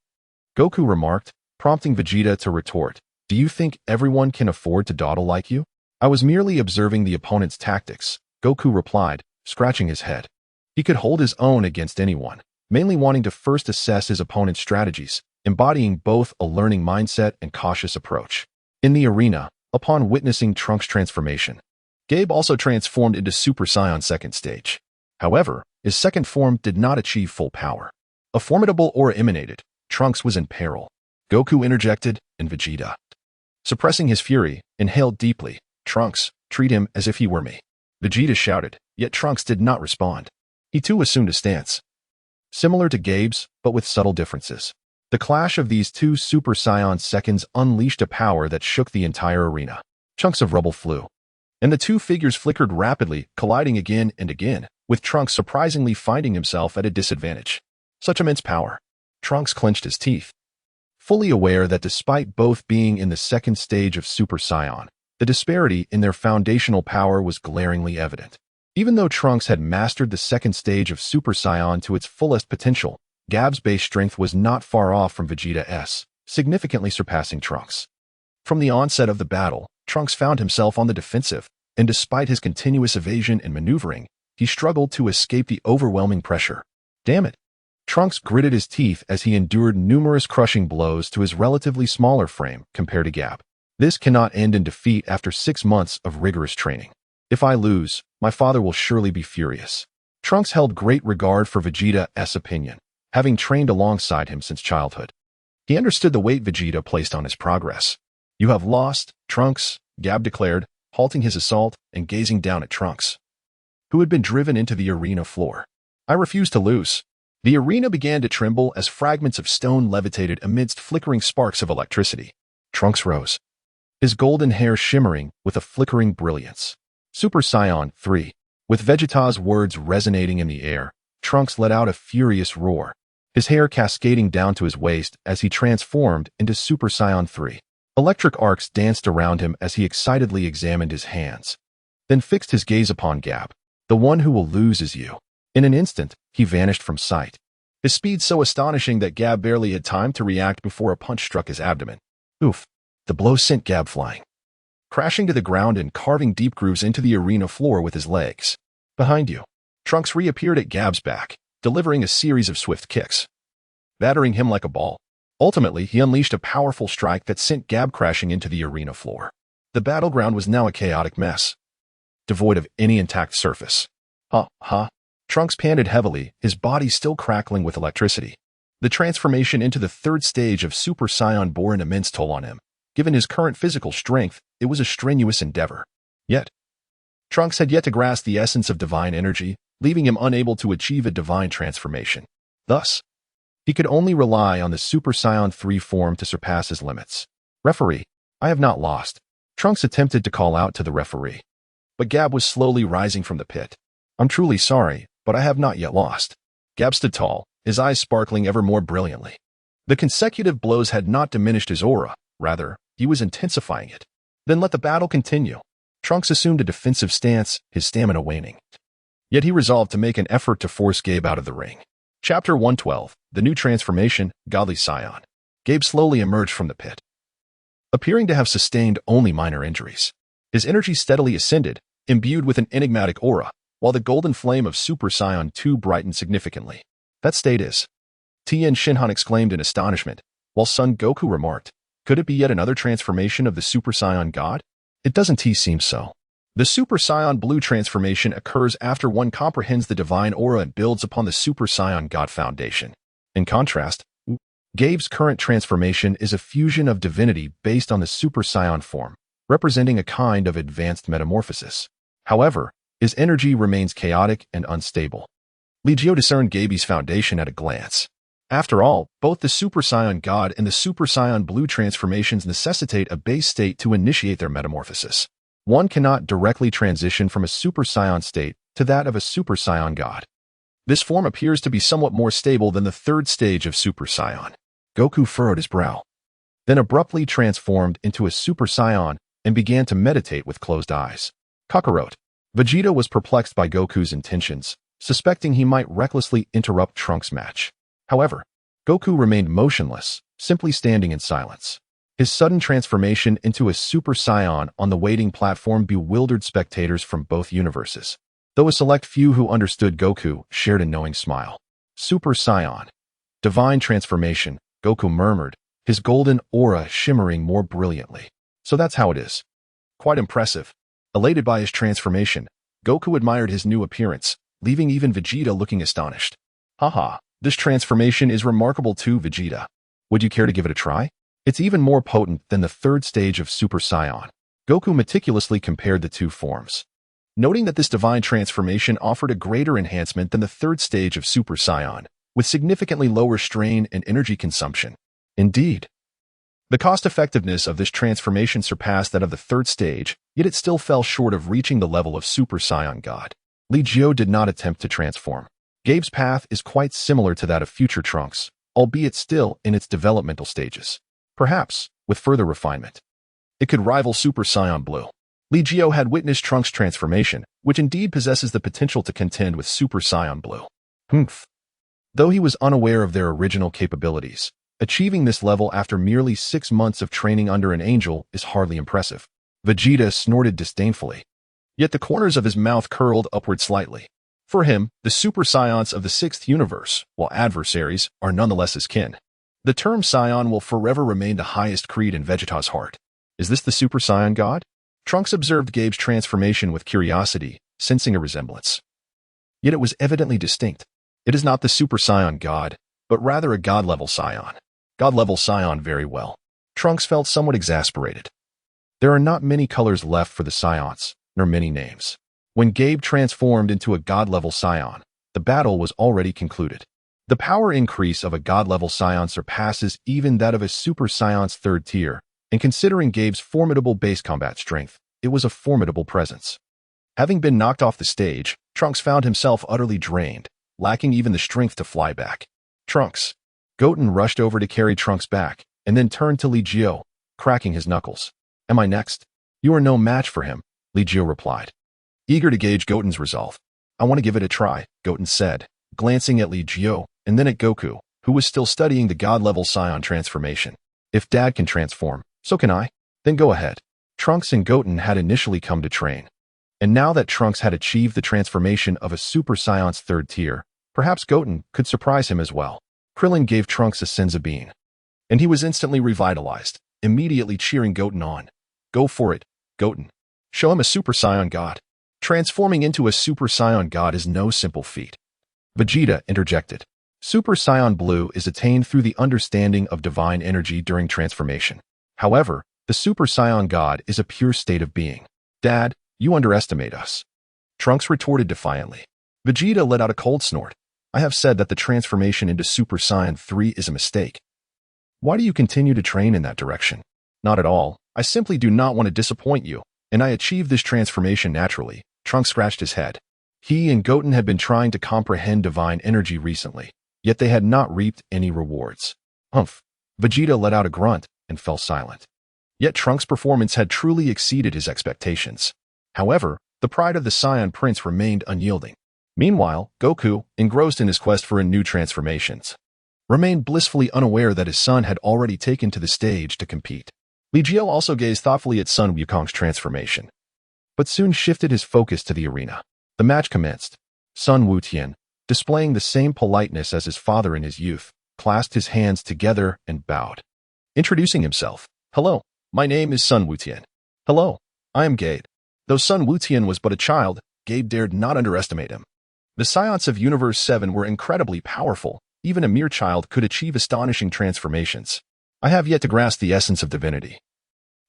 Goku remarked, prompting Vegeta to retort. Do you think everyone can afford to dawdle like you? I was merely observing the opponent's tactics, Goku replied, scratching his head. He could hold his own against anyone, mainly wanting to first assess his opponent's strategies, embodying both a learning mindset and cautious approach. In the arena, upon witnessing Trunks' transformation, Gabe also transformed into Super Saiyan second stage. However, his second form did not achieve full power. A formidable aura emanated. Trunks was in peril. Goku interjected, and Vegeta, suppressing his fury, inhaled deeply. Trunks, treat him as if he were me. Vegeta shouted, yet Trunks did not respond. He too assumed a stance, similar to Gabe's, but with subtle differences. The clash of these two Super Saiyan seconds unleashed a power that shook the entire arena. Chunks of rubble flew, and the two figures flickered rapidly, colliding again and again, with Trunks surprisingly finding himself at a disadvantage. Such immense power. Trunks clenched his teeth, fully aware that despite both being in the second stage of Super Saiyan, the disparity in their foundational power was glaringly evident. Even though Trunks had mastered the second stage of Super Saiyan to its fullest potential, Gab's base strength was not far off from Vegeta's, significantly surpassing Trunks. From the onset of the battle, Trunks found himself on the defensive, and despite his continuous evasion and maneuvering, he struggled to escape the overwhelming pressure. Damn it! Trunks gritted his teeth as he endured numerous crushing blows to his relatively smaller frame compared to Gab. This cannot end in defeat after 6 months of rigorous training. If I lose, my father will surely be furious. Trunks held great regard for Vegeta's opinion, having trained alongside him since childhood. He understood the weight Vegeta placed on his progress. You have lost, Trunks, Gab declared, halting his assault and gazing down at Trunks, who had been driven into the arena floor. I refuse to lose. The arena began to tremble as fragments of stone levitated amidst flickering sparks of electricity. Trunks rose, his golden hair shimmering with a flickering brilliance. Super Saiyan 3. With Vegeta's words resonating in the air, Trunks let out a furious roar, his hair cascading down to his waist as he transformed into Super Saiyan 3. Electric arcs danced around him as he excitedly examined his hands, then fixed his gaze upon Gab. The one who will lose is you. In an instant, he vanished from sight, his speed so astonishing that Gab barely had time to react before a punch struck his abdomen. Oof! The blow sent Gab flying, crashing to the ground and carving deep grooves into the arena floor with his legs. Behind you, Trunks reappeared at Gab's back, delivering a series of swift kicks, battering him like a ball. Ultimately, he unleashed a powerful strike that sent Gab crashing into the arena floor. The battleground was now a chaotic mess, devoid of any intact surface. Trunks panted heavily, his body still crackling with electricity. The transformation into the third stage of Super Saiyan bore an immense toll on him. Given his current physical strength, it was a strenuous endeavor. Yet, Trunks had yet to grasp the essence of divine energy, leaving him unable to achieve a divine transformation. Thus, he could only rely on the Super Saiyan 3 form to surpass his limits. Referee, I have not lost. Trunks attempted to call out to the referee. But Gab was slowly rising from the pit. I'm truly sorry, but I have not yet lost. Gab stood tall, his eyes sparkling ever more brilliantly. The consecutive blows had not diminished his aura, rather, he was intensifying it. Then let the battle continue. Trunks assumed a defensive stance, his stamina waning. Yet he resolved to make an effort to force Gabe out of the ring. Chapter 112, The New Transformation, Godly Scion. Gabe slowly emerged from the pit, appearing to have sustained only minor injuries. His energy steadily ascended, imbued with an enigmatic aura, while the golden flame of Super Saiyan 2 brightened significantly. That state is. Tien Shinhan exclaimed in astonishment, while Son Goku remarked, could it be yet another transformation of the Super Saiyan God? It doesn't seem so. The Super Saiyan Blue transformation occurs after one comprehends the divine aura and builds upon the Super Saiyan God foundation. In contrast, Gabe's current transformation is a fusion of divinity based on the Super Saiyan form, representing a kind of advanced metamorphosis. However, his energy remains chaotic and unstable. Li Jiu discerned Gabe's foundation at a glance. After all, both the Super Saiyan God and the Super Saiyan Blue transformations necessitate a base state to initiate their metamorphosis. One cannot directly transition from a Super Saiyan state to that of a Super Saiyan God. This form appears to be somewhat more stable than the third stage of Super Saiyan. Goku furrowed his brow, then abruptly transformed into a Super Saiyan and began to meditate with closed eyes. Kakarot. Vegeta was perplexed by Goku's intentions, suspecting he might recklessly interrupt Trunks' match. However, Goku remained motionless, simply standing in silence. His sudden transformation into a Super Saiyan on the waiting platform bewildered spectators from both universes, though a select few who understood Goku shared a knowing smile. Super Saiyan. Divine transformation, Goku murmured, his golden aura shimmering more brilliantly. So that's how it is. Quite impressive. Elated by his transformation, Goku admired his new appearance, leaving even Vegeta looking astonished. Haha, this transformation is remarkable too, Vegeta. Would you care to give it a try? It's even more potent than the third stage of Super Saiyan. Goku meticulously compared the two forms, noting that this divine transformation offered a greater enhancement than the third stage of Super Saiyan, with significantly lower strain and energy consumption. Indeed, the cost-effectiveness of this transformation surpassed that of the third stage, yet it still fell short of reaching the level of Super Saiyan God. Li Jiu did not attempt to transform. Gabe's path is quite similar to that of future Trunks, albeit still in its developmental stages. Perhaps, with further refinement, it could rival Super Saiyan Blue. Li Jiu had witnessed Trunks' transformation, which indeed possesses the potential to contend with Super Saiyan Blue. Though he was unaware of their original capabilities, achieving this level after merely 6 months of training under an angel is hardly impressive. Vegeta snorted disdainfully, yet the corners of his mouth curled upward slightly. For him, the Super Saiyans of the 6th universe, while adversaries, are nonetheless his kin. The term Scion will forever remain the highest creed in Vegeta's heart. Is this the Super Saiyan God? Trunks observed Gabe's transformation with curiosity, sensing a resemblance. Yet it was evidently distinct. It is not the Super Saiyan God, but rather a God-level Scion. God-level Scion, very well. Trunks felt somewhat exasperated. There are not many colors left for the Scions, nor many names. When Gabe transformed into a God-level Scion, the battle was already concluded. The power increase of a God-level Scion surpasses even that of a Super Scion's third tier, and considering Gabe's formidable base combat strength, it was a formidable presence. Having been knocked off the stage, Trunks found himself utterly drained, lacking even the strength to fly back. Trunks. Goten rushed over to carry Trunks back, and then turned to Li Jiu, cracking his knuckles. Am I next? You are no match for him, Li Jiu replied, eager to gauge Goten's resolve. I want to give it a try, Goten said, glancing at Li Jiu, and then at Goku, who was still studying the God-level Scion transformation. If Dad can transform, so can I. Then go ahead. Trunks and Goten had initially come to train. And now that Trunks had achieved the transformation of a Super Scion's third tier, perhaps Goten could surprise him as well. Krillin gave Trunks a senzu bean, and he was instantly revitalized, immediately cheering Goten on. Go for it, Goten. Show him a Super Saiyan God. Transforming into a Super Saiyan God is no simple feat. Vegeta interjected. Super Saiyan Blue is attained through the understanding of divine energy during transformation. However, the Super Saiyan God is a pure state of being. Dad, you underestimate us. Trunks retorted defiantly. Vegeta let out a cold snort. I have said that the transformation into Super Saiyan 3 is a mistake. Why do you continue to train in that direction? Not at all. I simply do not want to disappoint you, and I achieved this transformation naturally. Trunks scratched his head. He and Goten had been trying to comprehend divine energy recently, yet they had not reaped any rewards. Humph. Vegeta let out a grunt and fell silent. Yet Trunks' performance had truly exceeded his expectations. However, the pride of the Saiyan Prince remained unyielding. Meanwhile, Goku, engrossed in his quest for new transformations, remained blissfully unaware that his son had already taken to the stage to compete. Li Jiu also gazed thoughtfully at Sun Wukong's transformation, but soon shifted his focus to the arena. The match commenced. Sun Wutian, displaying the same politeness as his father in his youth, clasped his hands together and bowed. Introducing himself. Hello, my name is Sun Wutian. Hello, I am Gabe. Though Sun Wutian was but a child, Gabe dared not underestimate him. The Saiyans of Universe 7 were incredibly powerful. Even a mere child could achieve astonishing transformations. I have yet to grasp the essence of divinity,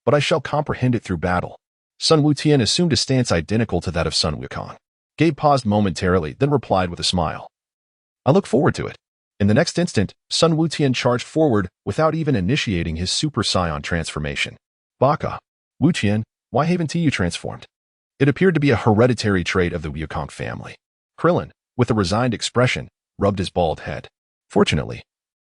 but I shall comprehend it through battle. Sun Wutian assumed a stance identical to that of Sun Wukong. Gabe paused momentarily, then replied with a smile. I look forward to it. In the next instant, Sun Wutian charged forward without even initiating his Super Saiyan transformation. Baka. Wutian, why haven't you transformed? It appeared to be a hereditary trait of the Wukong family. Krillin, with a resigned expression, rubbed his bald head. Fortunately,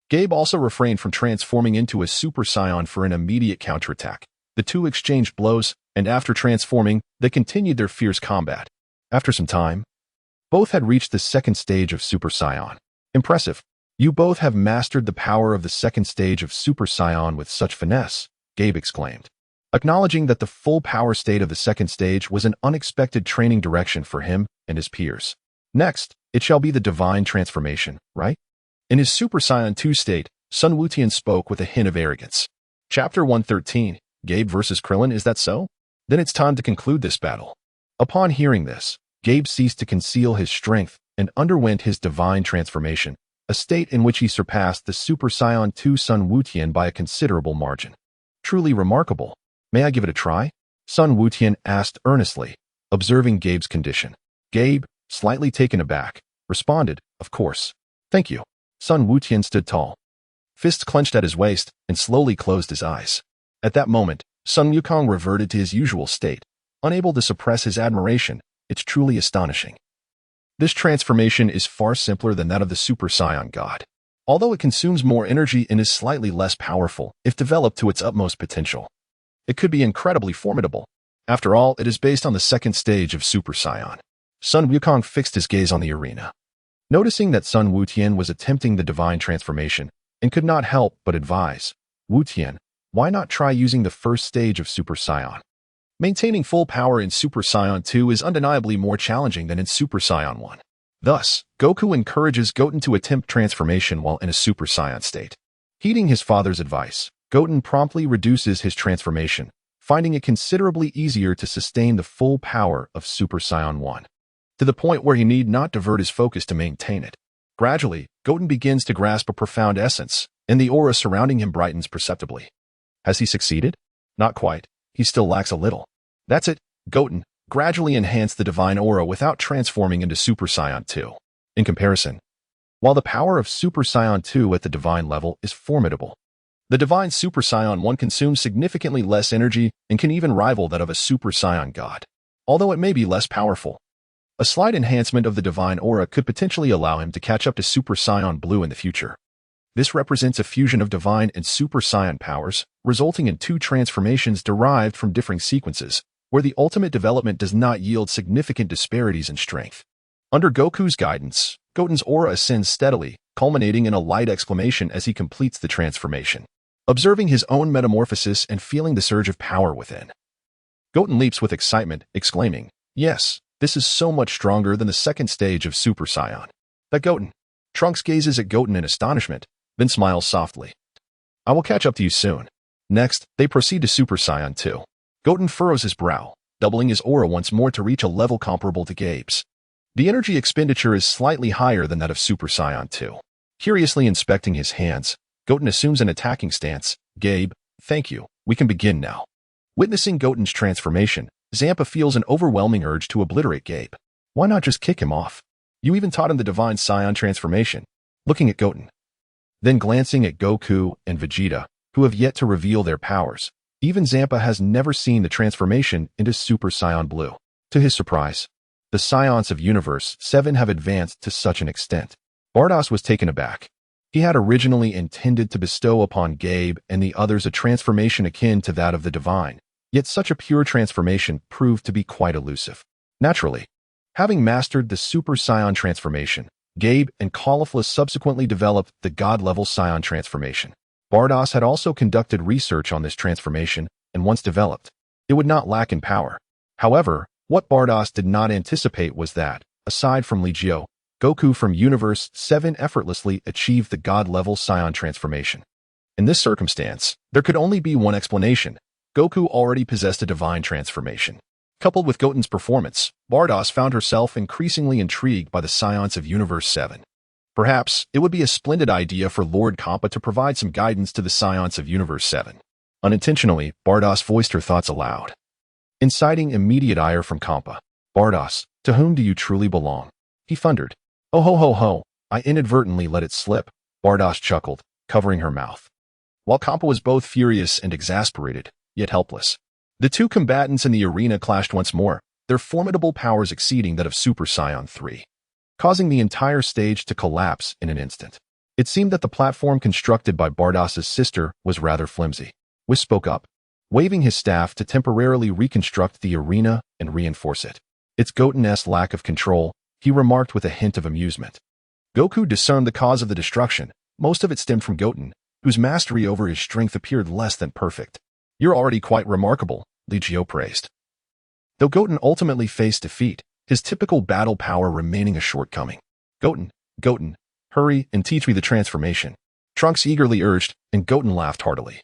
Gabe also refrained from transforming into a Super Saiyan for an immediate counterattack. The two exchanged blows, and after transforming, they continued their fierce combat. After some time, both had reached the second stage of Super Saiyan. Impressive. You both have mastered the power of the second stage of Super Saiyan with such finesse, Gabe exclaimed, acknowledging that the full power state of the second stage was an unexpected training direction for him and his peers. Next, it shall be the divine transformation, right? In his Super Saiyan 2 state, Sun Wutian spoke with a hint of arrogance. Chapter 113, Gabe versus Krillin, is that so? Then it's time to conclude this battle. Upon hearing this, Gabe ceased to conceal his strength and underwent his divine transformation, a state in which he surpassed the Super Saiyan 2 Sun Wutian by a considerable margin. Truly remarkable. May I give it a try? Sun Wutian asked earnestly, observing Gabe's condition. Gabe, slightly taken aback, responded, of course. Thank you. Sun Wutian stood tall, fists clenched at his waist, and slowly closed his eyes. At that moment, Sun Wukong reverted to his usual state, unable to suppress his admiration. It's truly astonishing. This transformation is far simpler than that of the Super Saiyan God, although it consumes more energy and is slightly less powerful if developed to its utmost potential. It could be incredibly formidable. After all, it is based on the second stage of Super Saiyan. Sun Wukong fixed his gaze on the arena. Noticing that Sun Wutian was attempting the divine transformation and could not help but advise, Wutian, why not try using the first stage of Super Saiyan? Maintaining full power in Super Saiyan 2 is undeniably more challenging than in Super Saiyan 1. Thus, Goku encourages Goten to attempt transformation while in a Super Saiyan state. Heeding his father's advice, Goten promptly reduces his transformation, finding it considerably easier to sustain the full power of Super Saiyan 1, to the point where he need not divert his focus to maintain it. Gradually, Goten begins to grasp a profound essence, and the aura surrounding him brightens perceptibly. Has he succeeded? Not quite. He still lacks a little. That's it. Goten gradually enhanced the divine aura without transforming into Super Saiyan 2. In comparison, while the power of Super Saiyan 2 at the divine level is formidable, the divine Super Saiyan 1 consumes significantly less energy and can even rival that of a Super Saiyan God, although it may be less powerful. A slight enhancement of the divine aura could potentially allow him to catch up to Super Saiyan Blue in the future. This represents a fusion of divine and Super Saiyan powers, resulting in two transformations derived from differing sequences, where the ultimate development does not yield significant disparities in strength. Under Goku's guidance, Goten's aura ascends steadily, culminating in a light exclamation as he completes the transformation. Observing his own metamorphosis and feeling the surge of power within, Goten leaps with excitement, exclaiming, "Yes, this is so much stronger than the second stage of Super Saiyan." That Goten. Trunks gazes at Goten in astonishment, then smiles softly. "I will catch up to you soon." Next, they proceed to Super Saiyan 2. Goten furrows his brow, doubling his aura once more to reach a level comparable to Gabe's. The energy expenditure is slightly higher than that of Super Saiyan 2. Curiously inspecting his hands, Goten assumes an attacking stance. "Gabe, thank you. We can begin now." Witnessing Goten's transformation, Zampa feels an overwhelming urge to obliterate Gabe. Why not just kick him off? You even taught him the divine Scion transformation. Looking at Goten, then glancing at Goku and Vegeta, who have yet to reveal their powers. Even Zampa has never seen the transformation into Super Saiyan Blue. To his surprise, the Scions of Universe 7 have advanced to such an extent. Bardoss was taken aback. He had originally intended to bestow upon Gabe and the others a transformation akin to that of the divine, yet such a pure transformation proved to be quite elusive. Naturally, having mastered the Super Saiyan transformation, Gabe and Caulifla subsequently developed the God-level Scion transformation. Bardoss had also conducted research on this transformation, and once developed, it would not lack in power. However, what Bardoss did not anticipate was that, aside from Li Jiu, Goku from Universe 7 effortlessly achieved the God-level Scion transformation. In this circumstance, there could only be one explanation. Goku already possessed a divine transformation. Coupled with Goten's performance, Bardoss found herself increasingly intrigued by the Scions of Universe 7. Perhaps it would be a splendid idea for Lord Kampa to provide some guidance to the Scions of Universe 7. Unintentionally, Bardoss voiced her thoughts aloud, inciting immediate ire from Kampa. Bardoss, to whom do you truly belong? He thundered. Oh ho ho ho, I inadvertently let it slip, Bardoss chuckled, covering her mouth. While Kampa was both furious and exasperated, yet helpless, the two combatants in the arena clashed once more, their formidable powers exceeding that of Super Saiyan 3, causing the entire stage to collapse in an instant. It seemed that the platform constructed by Bardoss's sister was rather flimsy. Whis spoke up, waving his staff to temporarily reconstruct the arena and reinforce it. It's Goten-esque lack of control, he remarked with a hint of amusement. Goku discerned the cause of the destruction. Most of it stemmed from Goten, whose mastery over his strength appeared less than perfect. You're already quite remarkable, Li Jiu praised. Though Goten ultimately faced defeat, his typical battle power remaining a shortcoming. Goten, hurry and teach me the transformation. Trunks eagerly urged, and Goten laughed heartily,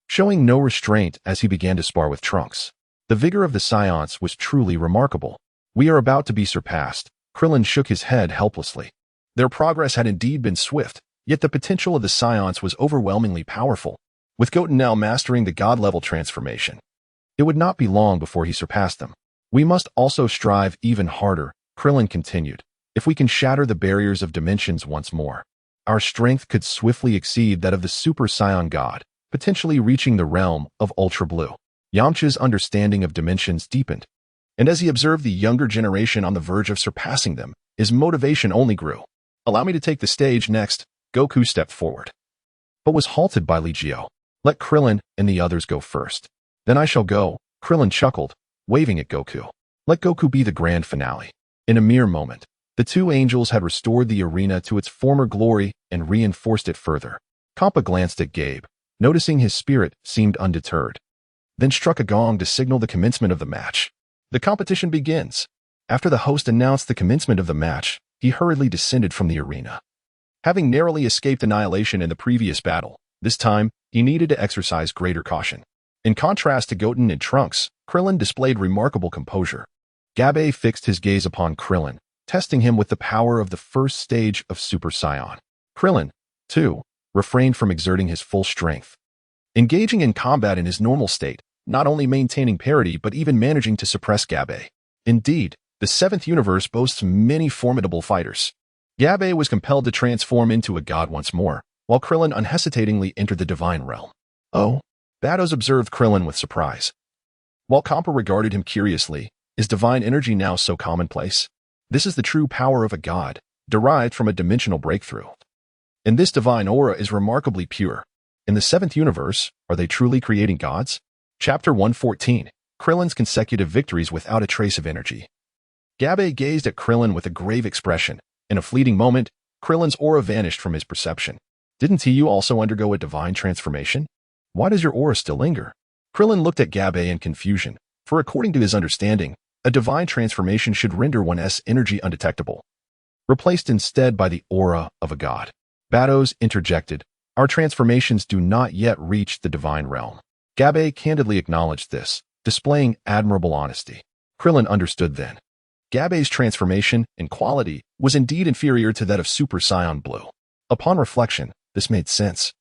showing no restraint as he began to spar with Trunks. The vigor of the Scions was truly remarkable. We are about to be surpassed. Krillin shook his head helplessly. Their progress had indeed been swift, yet the potential of the Scions was overwhelmingly powerful. With Goten now mastering the God-level transformation, it would not be long before he surpassed them. We must also strive even harder, Krillin continued. If we can shatter the barriers of dimensions once more, our strength could swiftly exceed that of the Super Saiyan God, potentially reaching the realm of Ultra Blue. Yamcha's understanding of dimensions deepened, and as he observed the younger generation on the verge of surpassing them, his motivation only grew. Allow me to take the stage next, Goku stepped forward, but was halted by Li Jiu. Let Krillin and the others go first. Then I shall go, Krillin chuckled, waving at Goku. Let Goku be the grand finale. In a mere moment, the two angels had restored the arena to its former glory and reinforced it further. Kampa glanced at Gabe, noticing his spirit seemed undeterred, then struck a gong to signal the commencement of the match. The competition begins. After the host announced the commencement of the match, he hurriedly descended from the arena. Having narrowly escaped annihilation in the previous battle, this time, he needed to exercise greater caution. In contrast to Goten and Trunks, Krillin displayed remarkable composure. Gabe fixed his gaze upon Krillin, testing him with the power of the first stage of Super Saiyan. Krillin, too, refrained from exerting his full strength, engaging in combat in his normal state, not only maintaining parity but even managing to suppress Gabe. Indeed, the 7th universe boasts many formidable fighters. Gabe was compelled to transform into a god once more, while Krillin unhesitatingly entered the divine realm. Oh, Bardoss observed Krillin with surprise, while Kampa regarded him curiously. Is divine energy now so commonplace? This is the true power of a god, derived from a dimensional breakthrough. And this divine aura is remarkably pure. In the 7th universe, are they truly creating gods? Chapter 114, Krillin's consecutive victories without a trace of energy. Gabe gazed at Krillin with a grave expression. In a fleeting moment, Krillin's aura vanished from his perception. Didn't you also undergo a divine transformation? Why does your aura still linger? Krillin looked at Gabe in confusion, for according to his understanding, a divine transformation should render one's energy undetectable, replaced instead by the aura of a god. Bardoss interjected, our transformations do not yet reach the divine realm. Gabe candidly acknowledged this, displaying admirable honesty. Krillin understood then. Gabe's transformation in quality was indeed inferior to that of Super Saiyan Blue. Upon reflection, this made sense,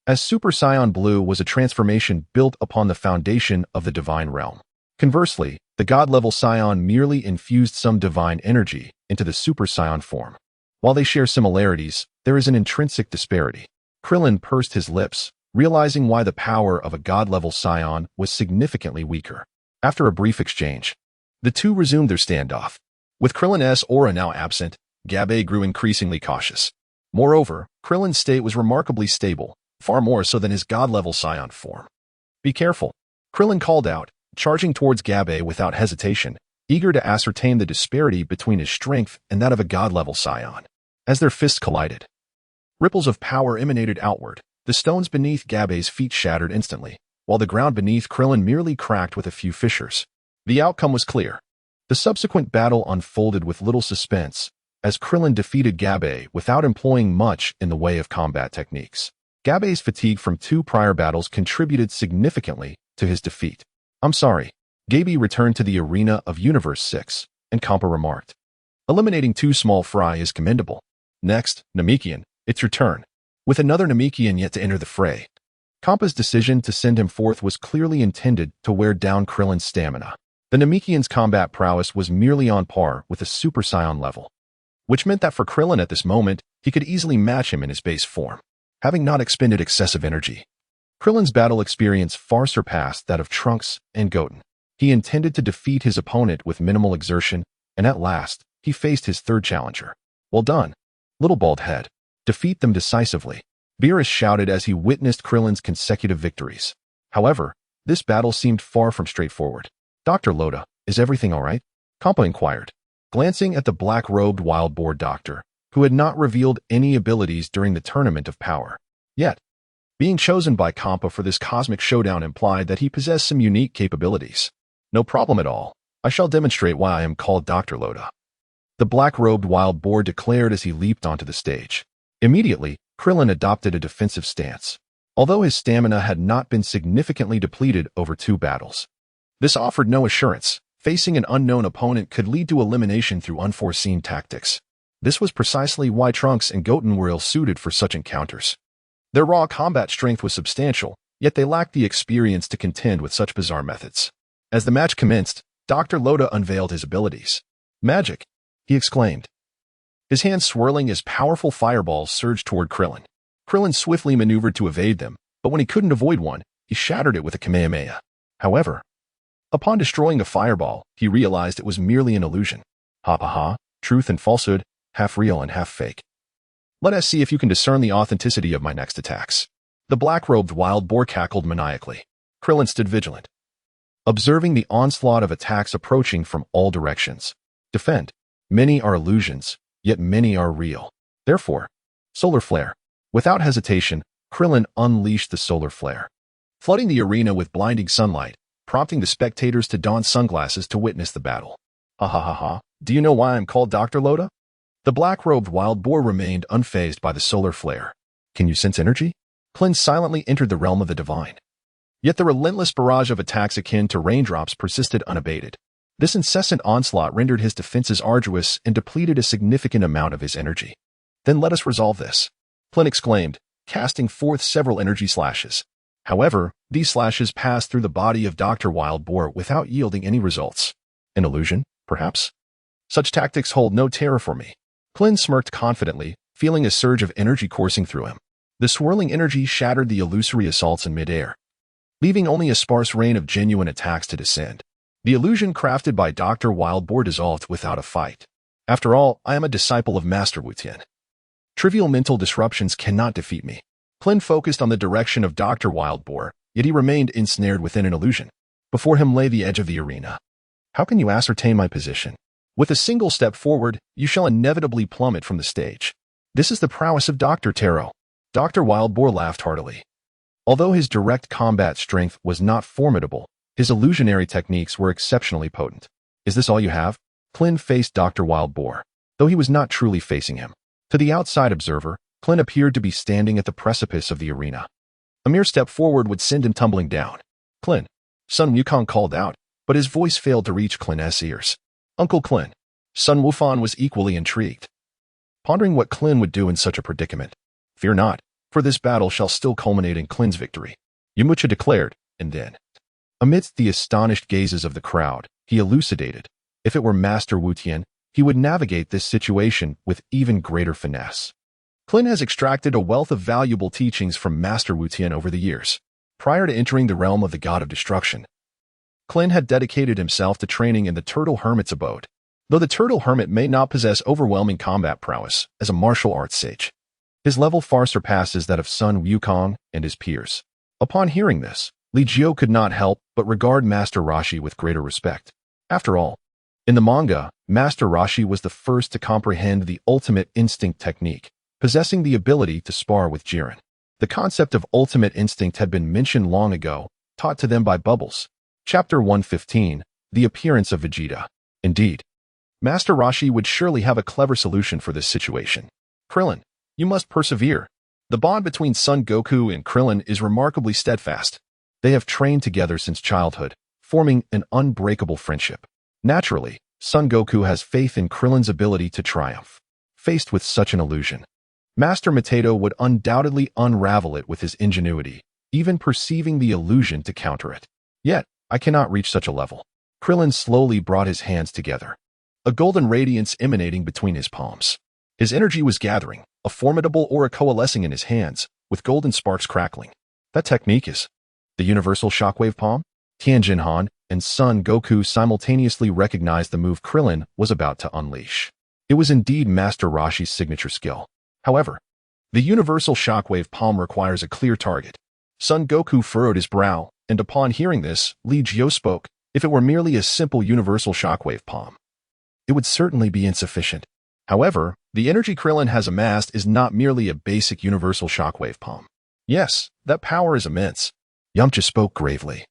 as Super Saiyan Blue was a transformation built upon the foundation of the divine realm. Conversely, the god-level Scion merely infused some divine energy into the Super Saiyan form. While they share similarities, there is an intrinsic disparity. Krillin pursed his lips, realizing why the power of a god-level Scion was significantly weaker. After a brief exchange, the two resumed their standoff. With Krillin's aura now absent, Gabe grew increasingly cautious. Moreover, Krillin's state was remarkably stable, far more so than his god-level Scion form. "Be careful," Krillin called out, charging towards Gabe without hesitation, eager to ascertain the disparity between his strength and that of a god-level Scion. As their fists collided, ripples of power emanated outward. The stones beneath Gabe's feet shattered instantly, while the ground beneath Krillin merely cracked with a few fissures. The outcome was clear. The subsequent battle unfolded with little suspense, as Krillin defeated Gabe without employing much in the way of combat techniques. Gabe's fatigue from 2 prior battles contributed significantly to his defeat. "I'm sorry." Gabe returned to the arena of Universe 6, and Kampa remarked, "Eliminating 2 small fry is commendable. Next, Namekian, it's your turn." With another Namekian yet to enter the fray, Kampa's decision to send him forth was clearly intended to wear down Krillin's stamina. The Namekian's combat prowess was merely on par with the Super Saiyan level, which meant that for Krillin at this moment, he could easily match him in his base form. Having not expended excessive energy, Krillin's battle experience far surpassed that of Trunks and Goten. He intended to defeat his opponent with minimal exertion, and at last, he faced his third challenger. "Well done, little bald head. Defeat them decisively," Beerus shouted as he witnessed Krillin's consecutive victories. However, this battle seemed far from straightforward. "Dr. Loda, is everything all right?" Kampa inquired, glancing at the black-robed wild boar doctor, who had not revealed any abilities during the Tournament of Power. Yet, being chosen by Kampa for this cosmic showdown implied that he possessed some unique capabilities. "No problem at all. I shall demonstrate why I am called Dr. Loda," the black-robed wild boar declared as he leaped onto the stage. Immediately, Krillin adopted a defensive stance, although his stamina had not been significantly depleted over 2 battles. This offered no assurance. Facing an unknown opponent could lead to elimination through unforeseen tactics. This was precisely why Trunks and Goten were ill-suited for such encounters. Their raw combat strength was substantial, yet they lacked the experience to contend with such bizarre methods. As the match commenced, Dr. Loda unveiled his abilities. "Magic!" he exclaimed, his hands swirling as powerful fireballs surged toward Krillin. Krillin swiftly maneuvered to evade them, but when he couldn't avoid one, he shattered it with a Kamehameha. However, upon destroying a fireball, he realized it was merely an illusion. "Ha ha ha, truth and falsehood, half real and half fake. Let us see if you can discern the authenticity of my next attacks." The black-robed wild boar cackled maniacally. Krillin stood vigilant, observing the onslaught of attacks approaching from all directions. "Defend. Many are illusions, yet many are real. Therefore, solar flare." Without hesitation, Krillin unleashed the solar flare, flooding the arena with blinding sunlight, prompting the spectators to don sunglasses to witness the battle. "Ha ha ha ha, do you know why I'm called Dr. Loda?" The black-robed wild boar remained unfazed by the solar flare. "Can you sense energy?" Krillin silently entered the realm of the divine. Yet the relentless barrage of attacks akin to raindrops persisted unabated. This incessant onslaught rendered his defenses arduous and depleted a significant amount of his energy. "Then let us resolve this," Krillin exclaimed, casting forth several energy slashes. However, these slashes passed through the body of Dr. Wild Boar without yielding any results. "An illusion, perhaps? Such tactics hold no terror for me." Krillin smirked confidently, feeling a surge of energy coursing through him. The swirling energy shattered the illusory assaults in midair, leaving only a sparse rain of genuine attacks to descend. The illusion crafted by Dr. Wild Boar dissolved without a fight. "After all, I am a disciple of Master Wu Tian. Trivial mental disruptions cannot defeat me." Krillin focused on the direction of Dr. Wild Boar, yet he remained ensnared within an illusion. Before him lay the edge of the arena. "How can you ascertain my position? With a single step forward, you shall inevitably plummet from the stage. This is the prowess of Dr. Taro." Dr. Wild Boar laughed heartily. Although his direct combat strength was not formidable, his illusionary techniques were exceptionally potent. "Is this all you have?" Krillin faced Dr. Wild Boar, though he was not truly facing him. To the outside observer, Krillin appeared to be standing at the precipice of the arena. A mere step forward would send him tumbling down. "Krillin," Sun Wukong called out, but his voice failed to reach Klin's ears. "Uncle Krillin." Sun Wufan was equally intrigued, pondering what Krillin would do in such a predicament. "Fear not, for this battle shall still culminate in Klin's victory," Yamcha declared, and then, amidst the astonished gazes of the crowd, he elucidated, "If it were Master Wu Tian, he would navigate this situation with even greater finesse. Clint has extracted a wealth of valuable teachings from Master Wu Tian over the years. Prior to entering the realm of the God of Destruction, Clint had dedicated himself to training in the Turtle Hermit's abode. Though the Turtle Hermit may not possess overwhelming combat prowess as a martial arts sage, his level far surpasses that of Sun Wukong and his peers. Upon hearing this, Li Jiu could not help but regard Master Roshi with greater respect. After all, in the manga, Master Roshi was the first to comprehend the ultimate instinct technique, possessing the ability to spar with Jiren. The concept of ultimate instinct had been mentioned long ago, taught to them by Bubbles. Chapter 115, The Appearance of Vegeta. Indeed, Master Roshi would surely have a clever solution for this situation. Krillin, you must persevere. The bond between Son Goku and Krillin is remarkably steadfast. They have trained together since childhood, forming an unbreakable friendship. Naturally, Son Goku has faith in Krillin's ability to triumph. Faced with such an illusion, Master Mateto would undoubtedly unravel it with his ingenuity, even perceiving the illusion to counter it. Yet, I cannot reach such a level. Krillin slowly brought his hands together, a golden radiance emanating between his palms. His energy was gathering, a formidable aura coalescing in his hands, with golden sparks crackling. That technique is the Universal Shockwave Palm? Tianjin Han and Son Goku simultaneously recognized the move Krillin was about to unleash. It was indeed Master Roshi's signature skill. However, the Universal Shockwave Palm requires a clear target. Son Goku furrowed his brow, and upon hearing this, Li Jiu spoke. If it were merely a simple Universal Shockwave Palm, it would certainly be insufficient. However, the energy Krillin has amassed is not merely a basic Universal Shockwave Palm. Yes, that power is immense. Yamcha spoke gravely,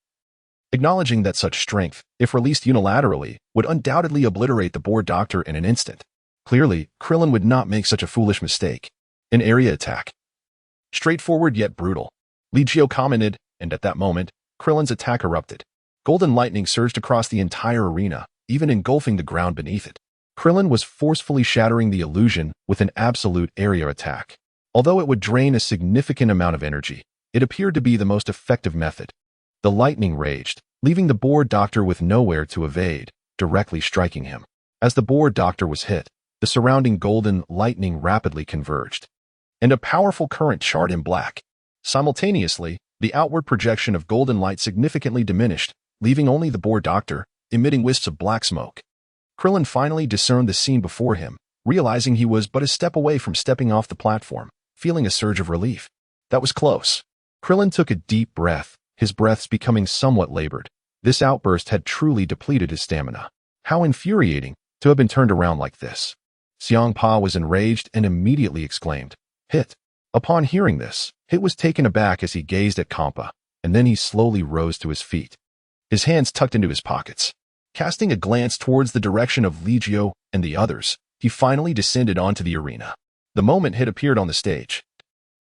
acknowledging that such strength, if released unilaterally, would undoubtedly obliterate the bored doctor in an instant. Clearly, Krillin would not make such a foolish mistake. An area attack. Straightforward yet brutal. Li Jiu commented, and at that moment, Krillin's attack erupted. Golden lightning surged across the entire arena, even engulfing the ground beneath it. Krillin was forcefully shattering the illusion with an absolute area attack. Although it would drain a significant amount of energy, it appeared to be the most effective method. The lightning raged, leaving the bored doctor with nowhere to evade, directly striking him. As the bored doctor was hit, the surrounding golden lightning rapidly converged, and a powerful current charred in black. Simultaneously, the outward projection of golden light significantly diminished, leaving only the bored doctor, emitting wisps of black smoke. Krillin finally discerned the scene before him, realizing he was but a step away from stepping off the platform, feeling a surge of relief. That was close. Krillin took a deep breath, his breaths becoming somewhat labored. This outburst had truly depleted his stamina. How infuriating to have been turned around like this. Xiang Pa was enraged and immediately exclaimed, "Hit!" Upon hearing this, Hit was taken aback as he gazed at Kampa, and then he slowly rose to his feet, his hands tucked into his pockets. Casting a glance towards the direction of Li Jiu and the others, he finally descended onto the arena. The moment Hit appeared on the stage,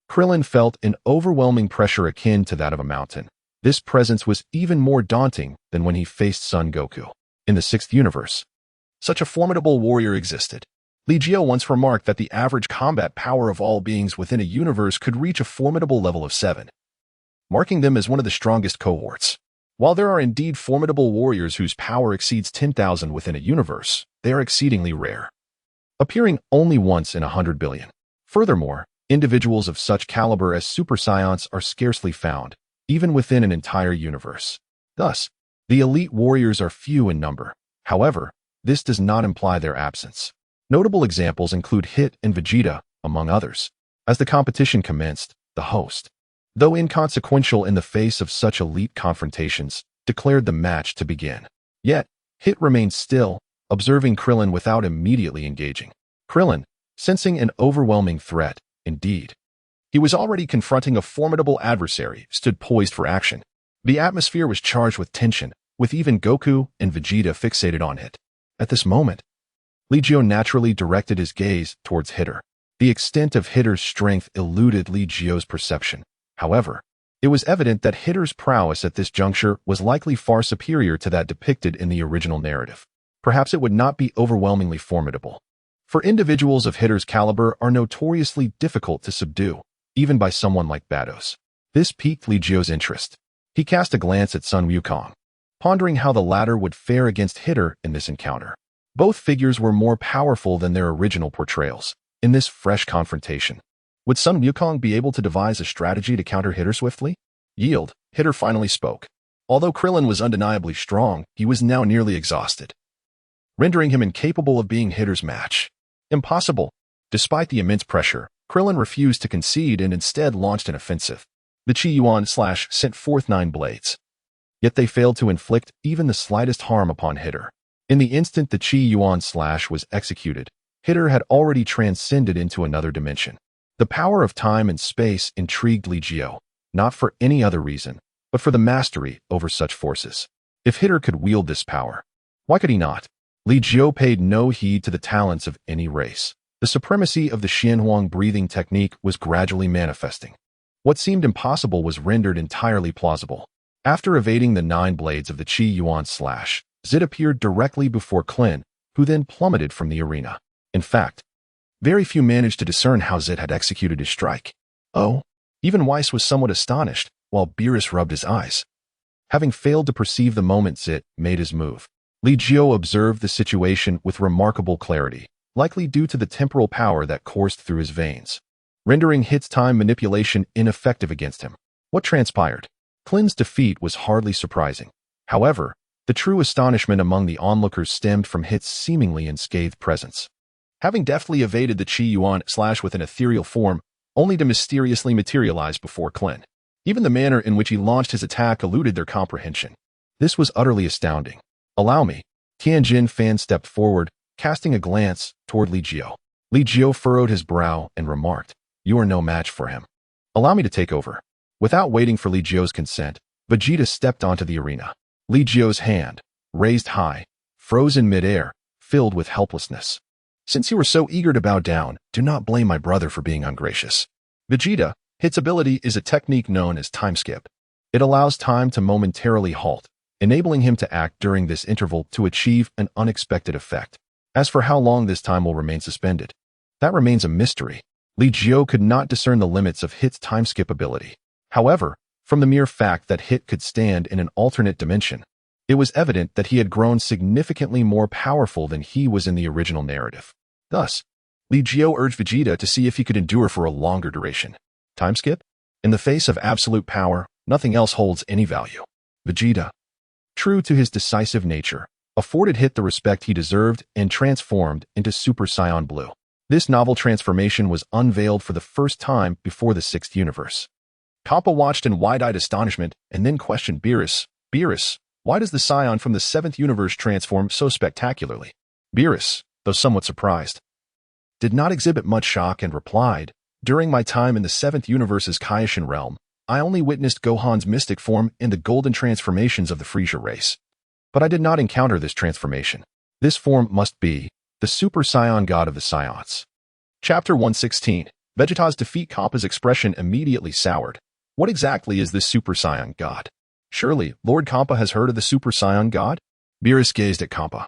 Krillin felt an overwhelming pressure akin to that of a mountain. This presence was even more daunting than when he faced Son Goku. In the 6th universe, such a formidable warrior existed. Li Jiu once remarked that the average combat power of all beings within a universe could reach a formidable level of 7, marking them as one of the strongest cohorts. While there are indeed formidable warriors whose power exceeds 10,000 within a universe, they are exceedingly rare, appearing only once in 100 billion. Furthermore, individuals of such caliber as Super Saiyans are scarcely found, even within an entire universe. Thus, the elite warriors are few in number. However, this does not imply their absence. Notable examples include Hit and Vegeta, among others. As the competition commenced, the host, though inconsequential in the face of such elite confrontations, declared the match to begin. Yet, Hit remained still, observing Krillin without immediately engaging. Krillin, sensing an overwhelming threat, indeed, he was already confronting a formidable adversary, stood poised for action. The atmosphere was charged with tension, with even Goku and Vegeta fixated on Hit. At this moment, Li Jiu naturally directed his gaze towards Hitter. The extent of Hitter's strength eluded Li Jiu's perception. However, it was evident that Hitter's prowess at this juncture was likely far superior to that depicted in the original narrative. Perhaps it would not be overwhelmingly formidable, for individuals of Hitter's caliber are notoriously difficult to subdue, even by someone like Bados. This piqued Li Jiu's interest. He cast a glance at Sun Wukong, pondering how the latter would fare against Hitter in this encounter. Both figures were more powerful than their original portrayals. In this fresh confrontation, would Sun Wukong be able to devise a strategy to counter Hitter swiftly? Yield, Hitter finally spoke. Although Krillin was undeniably strong, he was now nearly exhausted, rendering him incapable of being Hitter's match. Impossible. Despite the immense pressure, Krillin refused to concede and instead launched an offensive. The Chi Yuan slash sent forth 9 blades. Yet they failed to inflict even the slightest harm upon Hitter. In the instant the Chi Yuan slash was executed, Hitter had already transcended into another dimension. The power of time and space intrigued Li Jiu, not for any other reason, but for the mastery over such forces. If Hitter could wield this power, why could he not? Li Jiu paid no heed to the talents of any race. The supremacy of the Huang breathing technique was gradually manifesting. What seemed impossible was rendered entirely plausible. After evading the 9 blades of the Chi Yuan slash, Zid appeared directly before Klin, who then plummeted from the arena. In fact, very few managed to discern how Zid had executed his strike. Oh, even Weiss was somewhat astonished, while Beerus rubbed his eyes. Having failed to perceive the moment Zid made his move, Li Jiu observed the situation with remarkable clarity, likely due to the temporal power that coursed through his veins, rendering Hit's time manipulation ineffective against him. What transpired? Klin's defeat was hardly surprising. However, the true astonishment among the onlookers stemmed from Hit's seemingly unscathed presence. Having deftly evaded the Chi Yuan slash with an ethereal form, only to mysteriously materialize before Klin. Even the manner in which he launched his attack eluded their comprehension. This was utterly astounding. Allow me. Tianjin Fan stepped forward, casting a glance toward Li Jiu. Li Jiu furrowed his brow and remarked, "You are no match for him. Allow me to take over." Without waiting for Li Jiu's consent, Vegeta stepped onto the arena. Li Jiu's hand, raised high, froze in midair, filled with helplessness. "Since you were so eager to bow down, do not blame my brother for being ungracious." Vegeta, Hit's ability is a technique known as time skip. It allows time to momentarily halt, enabling him to act during this interval to achieve an unexpected effect. As for how long this time will remain suspended, that remains a mystery. Li Jiu could not discern the limits of Hit's time skip ability. However, from the mere fact that Hit could stand in an alternate dimension, it was evident that he had grown significantly more powerful than he was in the original narrative. Thus, Li Jiu urged Vegeta to see if he could endure for a longer duration. Time skip? In the face of absolute power, nothing else holds any value. Vegeta, true to his decisive nature, afforded Hit the respect he deserved and transformed into Super Saiyan Blue. This novel transformation was unveiled for the first time before the 6th universe. Kappa watched in wide-eyed astonishment and then questioned Beerus. "Beerus, why does the Scion from the 7th universe transform so spectacularly?" Beerus, though somewhat surprised, did not exhibit much shock and replied, "During my time in the 7th universe's Kaioshin realm, I only witnessed Gohan's mystic form in the golden transformations of the Frieza race. But I did not encounter this transformation. This form must be the Super Saiyan God of the Saiyans." Chapter 116. Vegeta's defeat. Kappa's expression immediately soured. What exactly is this Super Saiyan God? Surely, Lord Kappa has heard of the Super Saiyan God? Beerus gazed at Kappa,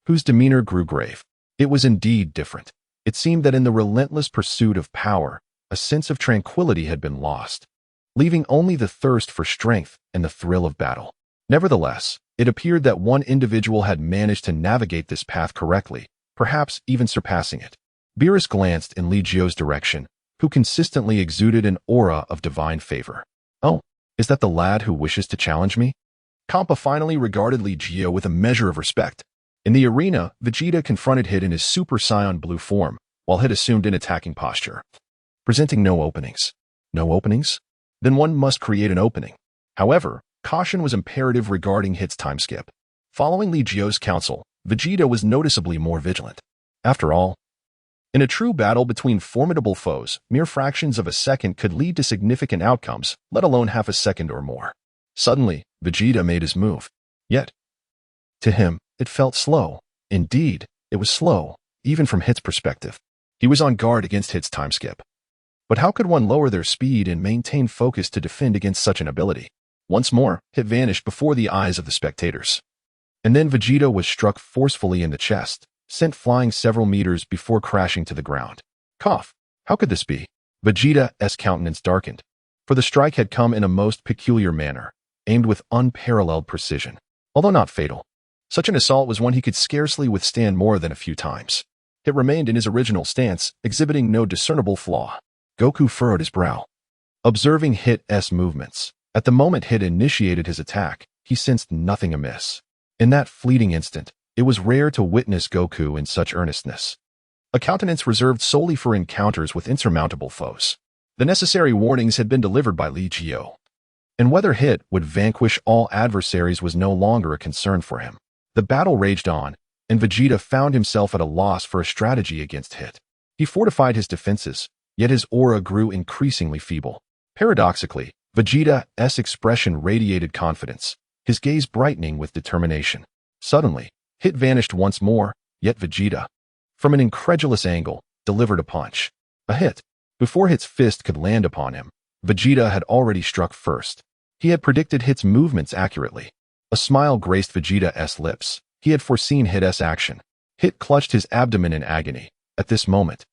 whose demeanor grew grave. It was indeed different. It seemed that in the relentless pursuit of power, a sense of tranquility had been lost, leaving only the thirst for strength and the thrill of battle. Nevertheless, it appeared that one individual had managed to navigate this path correctly, perhaps even surpassing it. Beerus glanced in Li Jiu's direction, who consistently exuded an aura of divine favor. "Oh, is that the lad who wishes to challenge me?" Kappa finally regarded Li Jiu with a measure of respect. In the arena, Vegeta confronted Hit in his Super Saiyan Blue form, while Hit assumed an attacking posture, presenting no openings. No openings? Then one must create an opening. However, caution was imperative regarding Hit's time skip. Following Li Jiu's counsel, Vegeta was noticeably more vigilant. After all, in a true battle between formidable foes, mere fractions of a second could lead to significant outcomes, let alone half a second or more. Suddenly, Vegeta made his move. Yet, to him, it felt slow. Indeed, it was slow, even from Hit's perspective. He was on guard against Hit's time skip. But how could one lower their speed and maintain focus to defend against such an ability? Once more, Hit vanished before the eyes of the spectators. And then Vegeta was struck forcefully in the chest, sent flying several meters before crashing to the ground. Cough. How could this be? Vegeta's countenance darkened, for the strike had come in a most peculiar manner, aimed with unparalleled precision. Although not fatal, Such an assault was one he could scarcely withstand more than a few times. It remained in his original stance, exhibiting no discernible flaw. Goku furrowed his brow, observing Hit's movements. At the moment Hit initiated his attack, he sensed nothing amiss. In that fleeting instant, it was rare to witness Goku in such earnestness. A countenance reserved solely for encounters with insurmountable foes. The necessary warnings had been delivered by Li Jiu, and whether Hit would vanquish all adversaries was no longer a concern for him. The battle raged on, and Vegeta found himself at a loss for a strategy against Hit. He fortified his defenses, yet his aura grew increasingly feeble. Paradoxically, Vegeta's expression radiated confidence, his gaze brightening with determination. Suddenly, Hit vanished once more, yet Vegeta, from an incredulous angle, delivered a punch. A hit. Before Hit's fist could land upon him, Vegeta had already struck first. He had predicted Hit's movements accurately. A smile graced Vegeta's lips. He had foreseen Hit's action. Hit clutched his abdomen in agony. At this moment,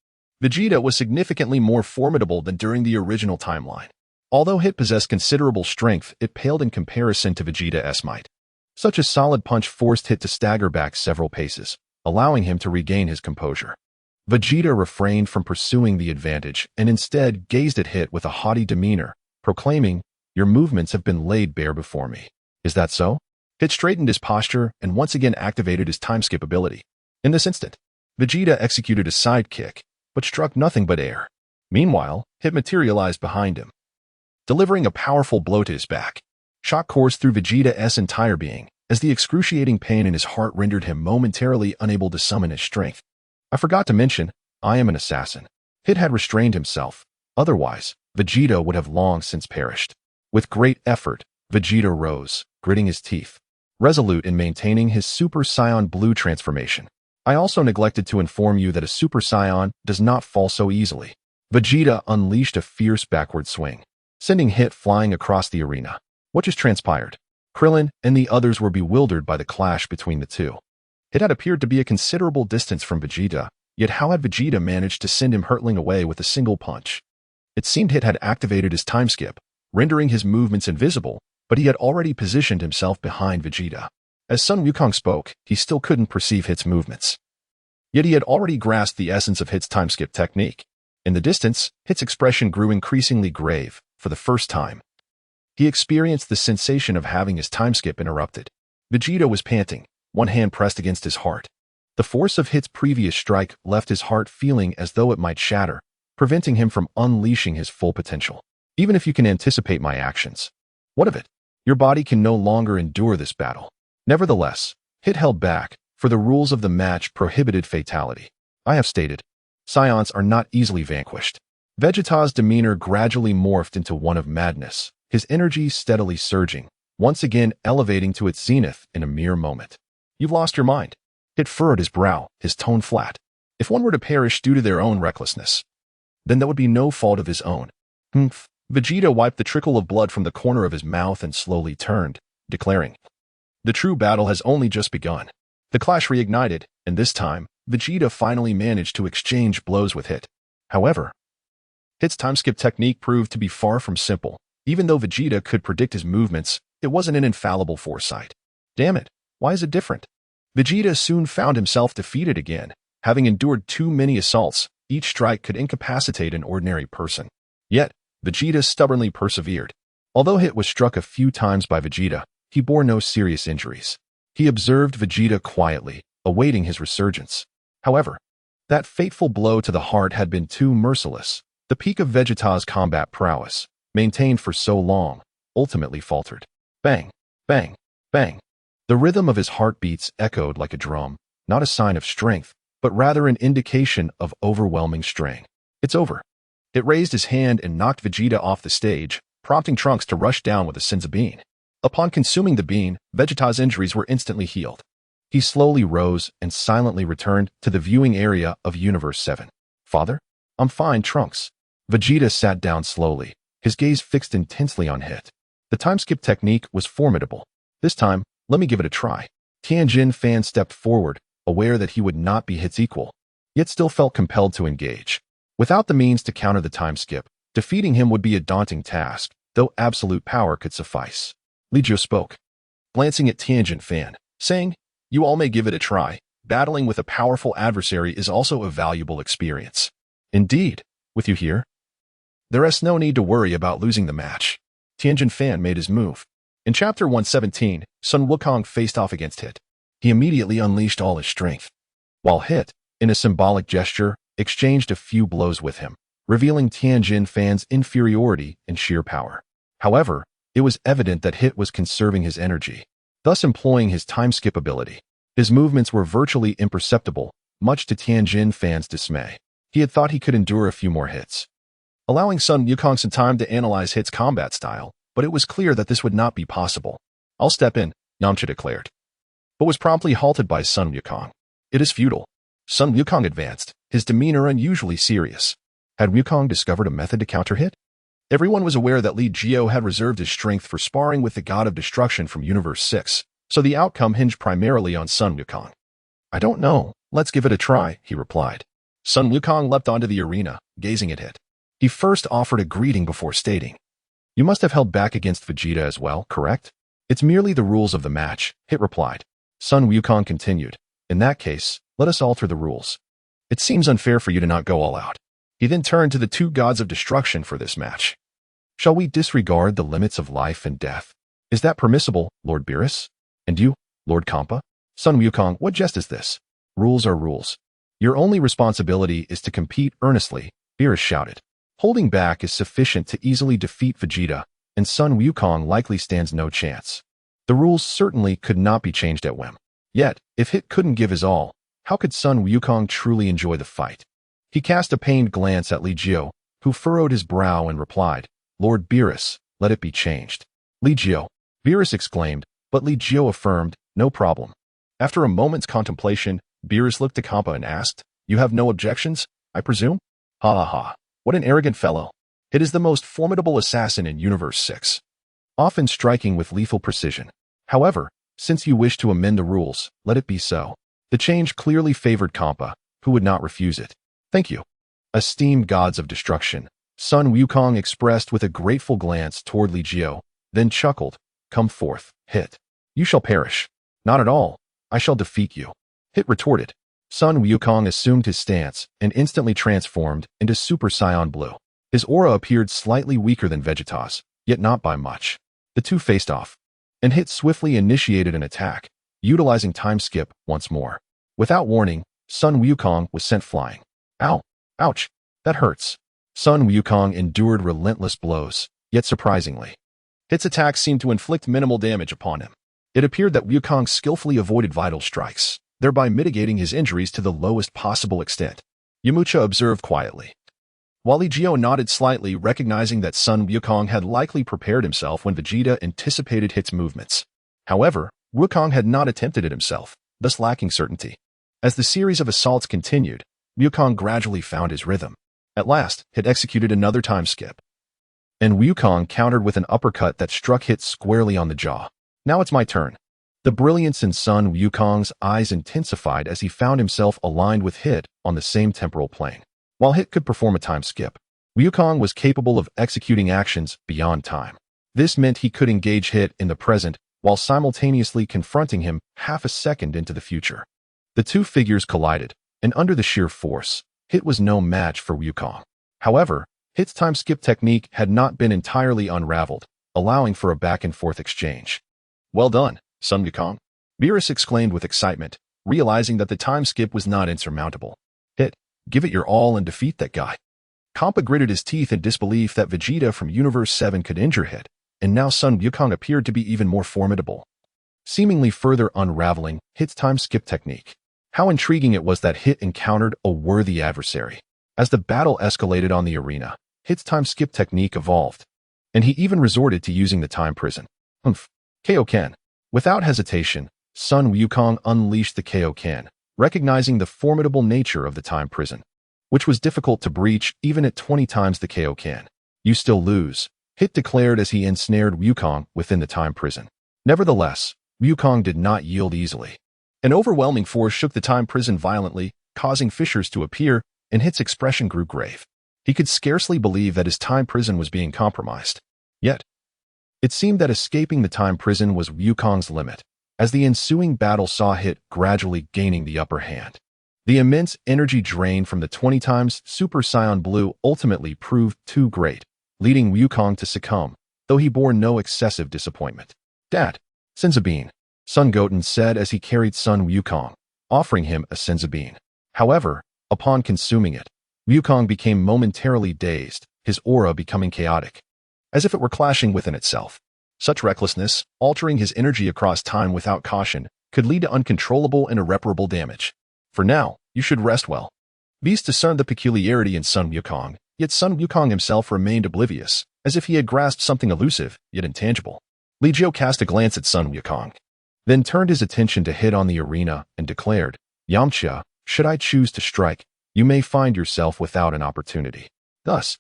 Vegeta was significantly more formidable than during the original timeline. Although Hit possessed considerable strength, it paled in comparison to Vegeta's might. Such a solid punch forced Hit to stagger back several paces, allowing him to regain his composure. Vegeta refrained from pursuing the advantage and instead gazed at Hit with a haughty demeanor, proclaiming, "Your movements have been laid bare before me. Is that so?" Hit straightened his posture and once again activated his time-skip ability. In this instant, Vegeta executed a side kick, but struck nothing but air. Meanwhile, Hit materialized behind him, delivering a powerful blow to his back. Shock coursed through Vegeta's entire being, as the excruciating pain in his heart rendered him momentarily unable to summon his strength. I forgot to mention, I am an assassin. Hit had restrained himself. Otherwise, Vegeta would have long since perished. With great effort, Vegeta rose, gritting his teeth, resolute in maintaining his Super Saiyan Blue transformation. I also neglected to inform you that a Super Saiyan does not fall so easily. Vegeta unleashed a fierce backward swing, sending Hit flying across the arena. What just transpired? Krillin and the others were bewildered by the clash between the two. It had appeared to be a considerable distance from Vegeta, yet how had Vegeta managed to send him hurtling away with a single punch? It seemed Hit had activated his time skip, rendering his movements invisible, but he had already positioned himself behind Vegeta. As Sun Wukong spoke, he still couldn't perceive Hit's movements. Yet he had already grasped the essence of Hit's time skip technique. In the distance, Hit's expression grew increasingly grave. For the first time, he experienced the sensation of having his time skip interrupted. Vegeta was panting, one hand pressed against his heart. The force of Hit's previous strike left his heart feeling as though it might shatter, preventing him from unleashing his full potential. Even if you can anticipate my actions, what of it? Your body can no longer endure this battle. Nevertheless, Hit held back, for the rules of the match prohibited fatality. I have stated, Saiyans are not easily vanquished. Vegeta's demeanor gradually morphed into one of madness, his energy steadily surging, once again elevating to its zenith in a mere moment. You've lost your mind. Hit furrowed his brow, his tone flat. If one were to perish due to their own recklessness, then that would be no fault of his own. Humph. Vegeta wiped the trickle of blood from the corner of his mouth and slowly turned, declaring, "The true battle has only just begun." The clash reignited, and this time, Vegeta finally managed to exchange blows with Hit. However, Hit's time-skip technique proved to be far from simple. Even though Vegeta could predict his movements, it wasn't an infallible foresight. Damn it, why is it different? Vegeta soon found himself defeated again. Having endured too many assaults, each strike could incapacitate an ordinary person. Yet, Vegeta stubbornly persevered. Although Hit was struck a few times by Vegeta, he bore no serious injuries. He observed Vegeta quietly, awaiting his resurgence. However, that fateful blow to the heart had been too merciless. The peak of Vegeta's combat prowess, maintained for so long, ultimately faltered. Bang, bang, bang. The rhythm of his heartbeats echoed like a drum, not a sign of strength, but rather an indication of overwhelming strain. It's over. It raised his hand and knocked Vegeta off the stage, prompting Trunks to rush down with a Senzu bean. Upon consuming the bean, Vegeta's injuries were instantly healed. He slowly rose and silently returned to the viewing area of Universe 7. Father? I'm fine, Trunks. Vegeta sat down slowly, his gaze fixed intensely on Hit. The time-skip technique was formidable. This time, let me give it a try. Tianjin Fan stepped forward, aware that he would not be Hit's equal, yet still felt compelled to engage. Without the means to counter the time skip, defeating him would be a daunting task, though absolute power could suffice. Li Jiu spoke, glancing at Tianjin Fan, saying, You all may give it a try. Battling with a powerful adversary is also a valuable experience. Indeed, with you here, there is no need to worry about losing the match. Tianjin Fan made his move. In Chapter 117, Sun Wukong faced off against Hit. He immediately unleashed all his strength, while Hit, in a symbolic gesture, exchanged a few blows with him, revealing Tianjin Fan's inferiority in sheer power. However, it was evident that Hit was conserving his energy, thus employing his time skip ability. His movements were virtually imperceptible, much to Tianjin Fan's dismay. He had thought he could endure a few more hits, allowing Sun Wukong some time to analyze Hit's combat style, but it was clear that this would not be possible. I'll step in, Yamcha declared, but was promptly halted by Sun Wukong. It is futile. Sun Wukong advanced, his demeanor unusually serious. Had Wukong discovered a method to counter Hit? Everyone was aware that Li Jiu had reserved his strength for sparring with the god of destruction from Universe 6, so the outcome hinged primarily on Sun Wukong. I don't know. Let's give it a try, he replied. Sun Wukong leapt onto the arena, gazing at Hit. He first offered a greeting before stating, "You must have held back against Vegeta as well, correct?" "It's merely the rules of the match," Hit replied. Sun Wukong continued, "In that case, let us alter the rules. It seems unfair for you to not go all out." He then turned to the two gods of destruction for this match. "Shall we disregard the limits of life and death? Is that permissible, Lord Beerus? And you, Lord Kampa?" Sun Wukong, what jest is this? Rules are rules. Your only responsibility is to compete earnestly, Beerus shouted. Holding back is sufficient to easily defeat Vegeta, and Sun Wukong likely stands no chance. The rules certainly could not be changed at whim. Yet, if Hit couldn't give his all, how could Sun Wukong truly enjoy the fight? He cast a pained glance at Li Jiu, who furrowed his brow and replied, "Lord Beerus, let it be changed." "Li Jiu," Beerus exclaimed, but Li Jiu affirmed, "No problem." After a moment's contemplation, Beerus looked to Kampa and asked, "You have no objections, I presume?" "Ha ha ha. What an arrogant fellow. It is the most formidable assassin in Universe 6, often striking with lethal precision. However, since you wish to amend the rules, let it be so." The change clearly favored Kampa, who would not refuse it. "Thank you, esteemed gods of destruction," Sun Wukong expressed with a grateful glance toward Li Jiu, then chuckled, "Come forth, Hit. You shall perish." "Not at all. I shall defeat you," Hit retorted. Sun Wukong assumed his stance and instantly transformed into Super Saiyan Blue. His aura appeared slightly weaker than Vegeta's, yet not by much. The two faced off, and Hit swiftly initiated an attack, utilizing time skip once more. Without warning, Sun Wukong was sent flying. "Ow! Ouch! That hurts." Sun Wukong endured relentless blows, yet surprisingly, Hit's attacks seemed to inflict minimal damage upon him. It appeared that Wukong skillfully avoided vital strikes, thereby mitigating his injuries to the lowest possible extent. Yamcha observed quietly, while Li Jiu nodded slightly, recognizing that Sun Wukong had likely prepared himself when Vegeta anticipated Hit's movements. However, Wukong had not attempted it himself, thus lacking certainty. As the series of assaults continued, Wukong gradually found his rhythm. At last, Hit executed another time skip, and Wukong countered with an uppercut that struck Hit squarely on the jaw. "Now it's my turn." The brilliance in Sun Wukong's eyes intensified as he found himself aligned with Hit on the same temporal plane. While Hit could perform a time skip, Wukong was capable of executing actions beyond time. This meant he could engage Hit in the present while simultaneously confronting him half a second into the future. The two figures collided, and under the sheer force, Hit was no match for Wukong. However, Hit's time skip technique had not been entirely unraveled, allowing for a back-and-forth exchange. "Well done, Sun Wukong," Beerus exclaimed with excitement, realizing that the time skip was not insurmountable. "Hit, give it your all and defeat that guy." Kampa gritted his teeth in disbelief that Vegeta from Universe 7 could injure Hit, and now Sun Wukong appeared to be even more formidable, seemingly further unraveling Hit's time skip technique. How intriguing it was that Hit encountered a worthy adversary. As the battle escalated on the arena, Hit's time skip technique evolved, and he even resorted to using the time prison. Kaioken. Without hesitation, Sun Wukong unleashed the Kaioken, recognizing the formidable nature of the time prison, which was difficult to breach even at 20 times the Kaioken. "You still lose," Hit declared as he ensnared Wukong within the time prison. Nevertheless, Wukong did not yield easily. An overwhelming force shook the time prison violently, causing fissures to appear, and Hit's expression grew grave. He could scarcely believe that his time prison was being compromised. Yet, it seemed that escaping the time prison was Wukong's limit. as the ensuing battle saw Hit gradually gaining the upper hand. The immense energy drain from the 20 times Super Saiyan Blue ultimately proved too great, leading Wukong to succumb, though he bore no excessive disappointment. "Dad, Senzu-bean," Sun Goten said as he carried son Wukong, offering him a Senzu-bean. However, upon consuming it, Wukong became momentarily dazed, his aura becoming chaotic, as if it were clashing within itself. Such recklessness, altering his energy across time without caution, could lead to uncontrollable and irreparable damage. "For now, you should rest well." Beast discerned the peculiarity in Sun Wukong, yet Sun Wukong himself remained oblivious, as if he had grasped something elusive, yet intangible. Li Jiu cast a glance at Sun Wukong, then turned his attention to Hit on the arena and declared, "Yamcha, should I choose to strike, you may find yourself without an opportunity. Thus,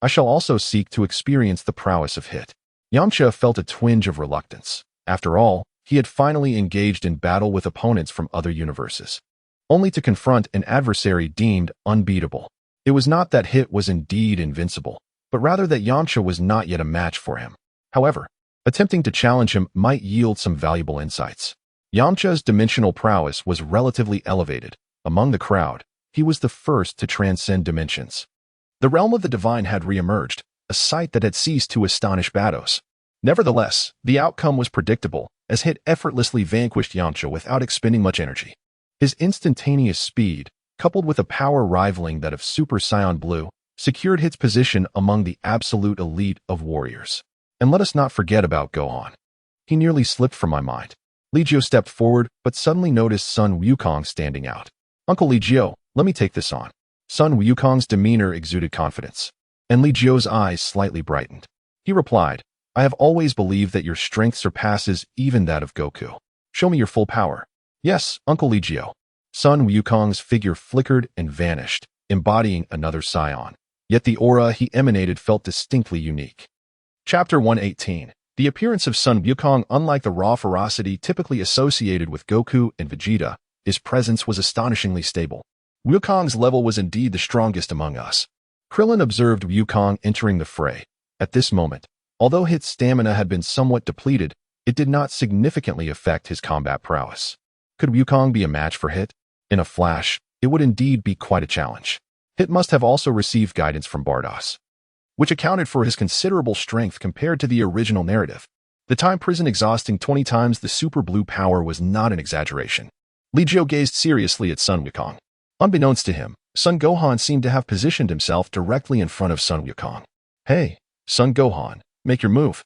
I shall also seek to experience the prowess of Hit." Yamcha felt a twinge of reluctance. After all, he had finally engaged in battle with opponents from other universes, only to confront an adversary deemed unbeatable. It was not that Hit was indeed invincible, but rather that Yamcha was not yet a match for him. However, attempting to challenge him might yield some valuable insights. Yamcha's dimensional prowess was relatively elevated. Among the crowd, he was the first to transcend dimensions. The realm of the divine had re-emerged, a sight that had ceased to astonish Bados. Nevertheless, the outcome was predictable, as Hit effortlessly vanquished Yamcha without expending much energy. His instantaneous speed, coupled with a power rivaling that of Super Saiyan Blue, secured Hit's position among the absolute elite of warriors. And let us not forget about Gohan. He nearly slipped from my mind. Li Jiu stepped forward, but suddenly noticed Sun Wukong standing out. "Uncle Li Jiu, let me take this on." Sun Wukong's demeanor exuded confidence, and Li Jiu's eyes slightly brightened. He replied, "I have always believed that your strength surpasses even that of Goku. Show me your full power." "Yes, Uncle Li Jiu." Sun Wukong's figure flickered and vanished, embodying another Scion. Yet the aura he emanated felt distinctly unique. Chapter 118. The appearance of Sun Wukong, unlike the raw ferocity typically associated with Goku and Vegeta, his presence was astonishingly stable. Wukong's level was indeed the strongest among us. Krillin observed Wukong entering the fray. At this moment, although Hit's stamina had been somewhat depleted, it did not significantly affect his combat prowess. Could Wukong be a match for Hit? In a flash, it would indeed be quite a challenge. Hit must have also received guidance from Bardos, which accounted for his considerable strength compared to the original narrative. The time prison exhausting 20 times the super blue power was not an exaggeration. Li Jiu gazed seriously at Sun Wukong. Unbeknownst to him, Son Gohan seemed to have positioned himself directly in front of Sun Wukong. "Hey, Son Gohan, make your move.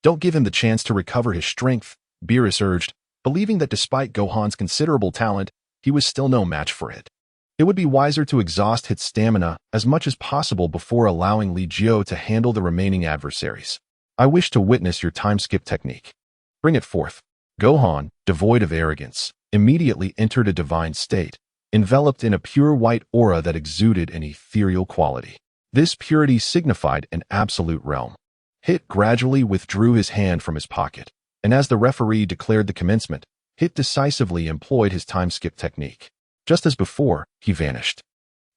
Don't give him the chance to recover his strength," Beerus urged, believing that despite Gohan's considerable talent, he was still no match for Hit. It would be wiser to exhaust Hit's stamina as much as possible before allowing Li Jiu to handle the remaining adversaries. "I wish to witness your time-skip technique. Bring it forth." Gohan, devoid of arrogance, immediately entered a divine state, enveloped in a pure white aura that exuded an ethereal quality. This purity signified an absolute realm. Hit gradually withdrew his hand from his pocket, and as the referee declared the commencement, Hit decisively employed his time-skip technique. Just as before, he vanished,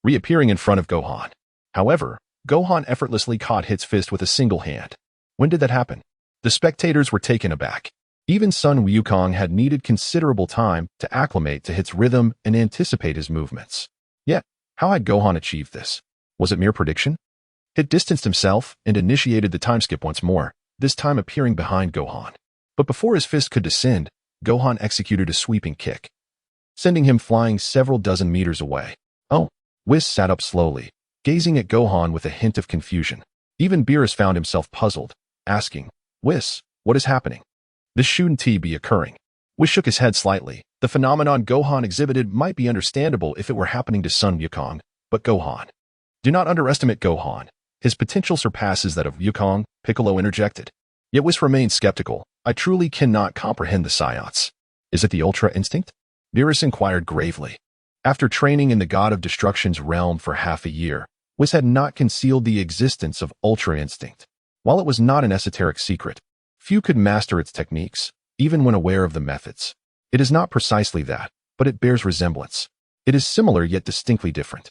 reappearing in front of Gohan. However, Gohan effortlessly caught Hit's fist with a single hand. When did that happen? The spectators were taken aback. Even Sun Wukong had needed considerable time to acclimate to Hit's rhythm and anticipate his movements. Yet, how had Gohan achieved this? Was it mere prediction? Hit distanced himself and initiated the time skip once more, this time appearing behind Gohan. But before his fist could descend, Gohan executed a sweeping kick, sending him flying several dozen meters away. "Oh." Whis sat up slowly, gazing at Gohan with a hint of confusion. Even Beerus found himself puzzled, asking, "Whis, what is happening? This shouldn't be occurring." Whis shook his head slightly. The phenomenon Gohan exhibited might be understandable if it were happening to Sun Wukong, but Gohan. "Do not underestimate Gohan. His potential surpasses that of Wukong," Piccolo interjected. Yet Whis remained skeptical. "I truly cannot comprehend the Saiyans. Is it the Ultra Instinct?" Beerus inquired gravely. After training in the God of Destruction's realm for half a year, Whis had not concealed the existence of Ultra Instinct. While it was not an esoteric secret, few could master its techniques, even when aware of the methods. It is not precisely that, but it bears resemblance. It is similar yet distinctly different.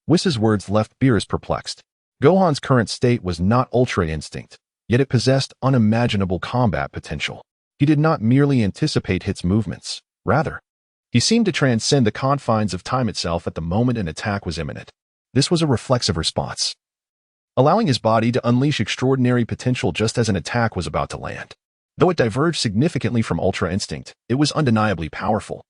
Whis's words left Beerus perplexed. Gohan's current state was not Ultra Instinct, yet it possessed unimaginable combat potential. He did not merely anticipate Hit's movements. Rather, he seemed to transcend the confines of time itself at the moment an attack was imminent. This was a reflexive response, allowing his body to unleash extraordinary potential just as an attack was about to land. Though it diverged significantly from Ultra Instinct, it was undeniably powerful.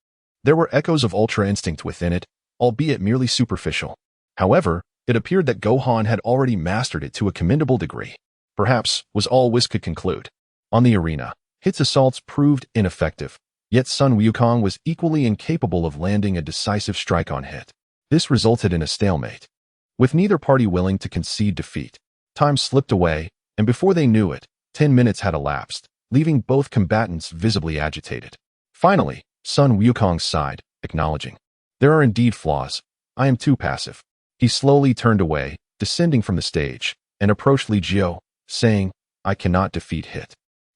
There were echoes of Ultra Instinct within it, albeit merely superficial. However, it appeared that Gohan had already mastered it to a commendable degree. Perhaps, was all Whis could conclude. On the arena, Hit's assaults proved ineffective, yet Sun Wukong was equally incapable of landing a decisive strike on Hit. This resulted in a stalemate, with neither party willing to concede defeat. Time slipped away, and before they knew it, 10 minutes had elapsed, leaving both combatants visibly agitated. Finally, Sun Wukong sighed, acknowledging, "There are indeed flaws. I am too passive." He slowly turned away, descending from the stage, and approached Li Jiu, saying, "I cannot defeat Hit.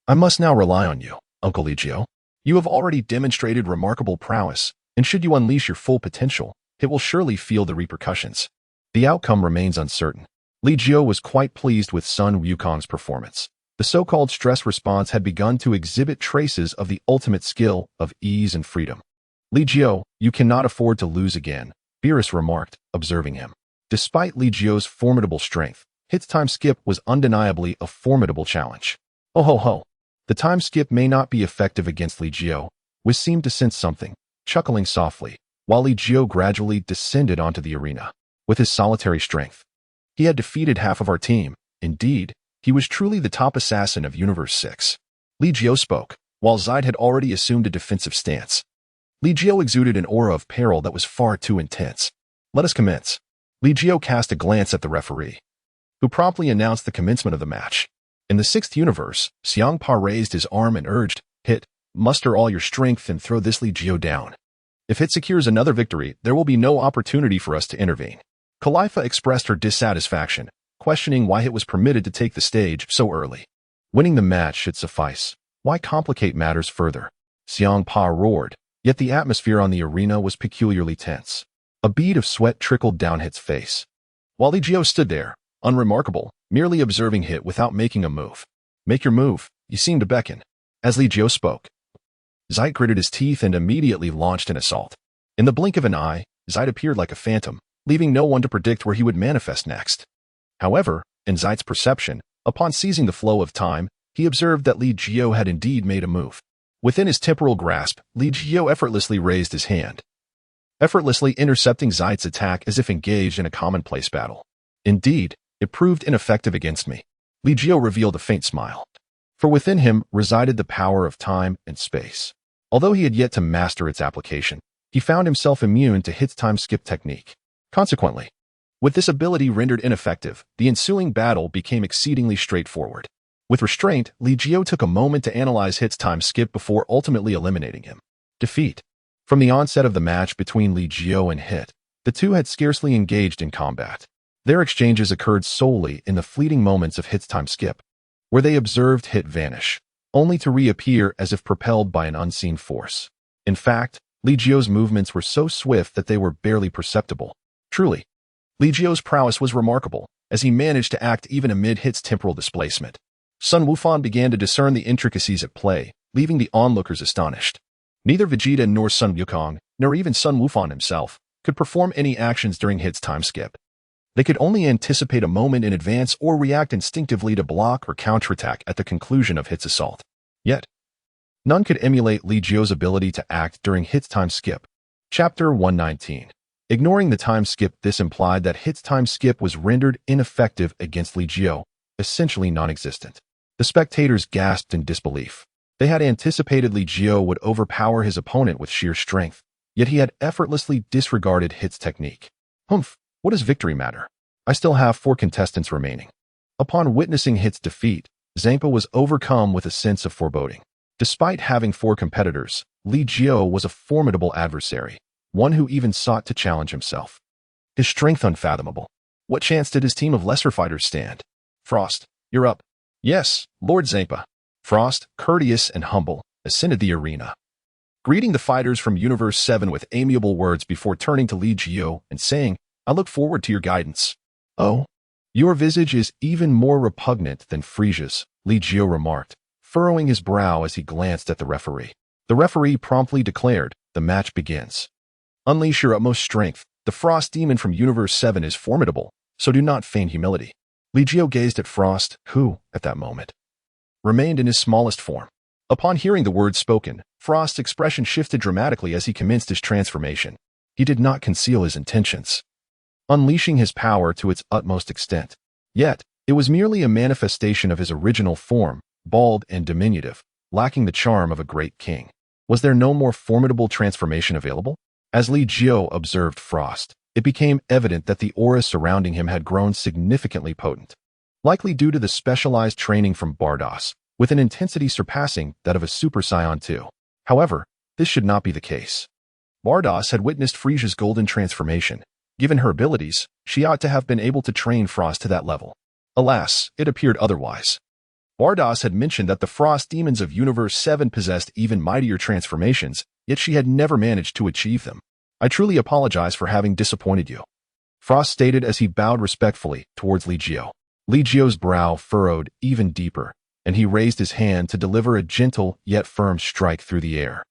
I must now rely on you, Uncle Li Jiu. You have already demonstrated remarkable prowess, and should you unleash your full potential, Hit will surely feel the repercussions." The outcome remains uncertain. Li Jiu was quite pleased with Sun Wukong's performance. The so-called stress response had begun to exhibit traces of the ultimate skill of ease and freedom. "Li Jiu, you cannot afford to lose again," Beerus remarked, observing him. Despite Li Jiu's formidable strength, Hit's time skip was undeniably a formidable challenge. Oh ho ho. The time skip may not be effective against Li Jiu, Whis seemed to sense something, chuckling softly, while Li Jiu gradually descended onto the arena. With his solitary strength, he had defeated half of our team. Indeed, he was truly the top assassin of Universe 6. Li Jiu spoke, while Zide had already assumed a defensive stance. Li Jiu exuded an aura of peril that was far too intense. "Let us commence." Li Jiu cast a glance at the referee, who promptly announced the commencement of the match. In the 6th universe, Xiang Pa raised his arm and urged, "Hit, muster all your strength and throw this Li Jiu down. If Hit secures another victory, there will be no opportunity for us to intervene." Khalifa expressed her dissatisfaction, questioning why Hit was permitted to take the stage so early. Winning the match should suffice. Why complicate matters further? Xiang Pa roared, yet the atmosphere on the arena was peculiarly tense. A bead of sweat trickled down Hit's face, while Li Jiu stood there, unremarkable, merely observing Hit without making a move. "Make your move, you seem to beckon." As Li Jiu spoke, Zide gritted his teeth and immediately launched an assault. In the blink of an eye, Zide appeared like a phantom, leaving no one to predict where he would manifest next. However, in Zide's perception, upon seizing the flow of time, he observed that Li Jiu had indeed made a move. Within his temporal grasp, Li Jiu effortlessly raised his hand, effortlessly intercepting Zide's attack as if engaged in a commonplace battle. Indeed, it proved ineffective against me. Li Jiu revealed a faint smile, for within him resided the power of time and space. Although he had yet to master its application, he found himself immune to Hit's time skip technique. Consequently, with this ability rendered ineffective, the ensuing battle became exceedingly straightforward. With restraint, Li Jiu took a moment to analyze Hit's time skip before ultimately eliminating him. Defeat. From the onset of the match between Li Jiu and Hit, the two had scarcely engaged in combat. Their exchanges occurred solely in the fleeting moments of Hit's time skip, where they observed Hit vanish, only to reappear as if propelled by an unseen force. In fact, Li Jiu's movements were so swift that they were barely perceptible. Truly, Li Jiu's prowess was remarkable, as he managed to act even amid Hit's temporal displacement. Sun Wufan began to discern the intricacies at play, leaving the onlookers astonished. Neither Vegeta nor Sun Wukong, nor even Sun Wufan himself, could perform any actions during Hit's time skip. They could only anticipate a moment in advance or react instinctively to block or counterattack at the conclusion of Hit's assault. Yet, none could emulate Li Jiu's ability to act during Hit's time skip. Chapter 119. Ignoring the time skip, this implied that Hit's time skip was rendered ineffective against Li Jiu, essentially non-existent. The spectators gasped in disbelief. They had anticipated Li Jiu would overpower his opponent with sheer strength, yet he had effortlessly disregarded Hit's technique. Humph, what does victory matter? I still have 4 contestants remaining. Upon witnessing Hit's defeat, Zampa was overcome with a sense of foreboding. Despite having 4 competitors, Li Jiu was a formidable adversary, one who even sought to challenge himself. His strength unfathomable. What chance did his team of lesser fighters stand? Frost, you're up. Yes, Lord Zampa. Frost, courteous and humble, ascended the arena, greeting the fighters from Universe 7 with amiable words before turning to Li Jiu and saying, I look forward to your guidance. Oh, your visage is even more repugnant than Frieza's, Li Jiu remarked, furrowing his brow as he glanced at the referee. The referee promptly declared, "The match begins. Unleash your utmost strength. The Frost Demon from Universe 7 is formidable, so do not feign humility." Li Jiu gazed at Frost, who, at that moment, remained in his smallest form. Upon hearing the words spoken, Frost's expression shifted dramatically as he commenced his transformation. He did not conceal his intentions, unleashing his power to its utmost extent. Yet, it was merely a manifestation of his original form, bald and diminutive, lacking the charm of a great king. Was there no more formidable transformation available? As Li Jiu observed Frost, it became evident that the aura surrounding him had grown significantly potent, likely due to the specialized training from Bardos, with an intensity surpassing that of a Super Saiyan 2. However, this should not be the case. Bardos had witnessed Frieza's golden transformation. Given her abilities, she ought to have been able to train Frost to that level. Alas, it appeared otherwise. Bardos had mentioned that the Frost Demons of Universe 7 possessed even mightier transformations, yet she had never managed to achieve them. "I truly apologize for having disappointed you," Frost stated as he bowed respectfully towards Li Jiu. Li Jiu's brow furrowed even deeper, and he raised his hand to deliver a gentle yet firm strike through the air.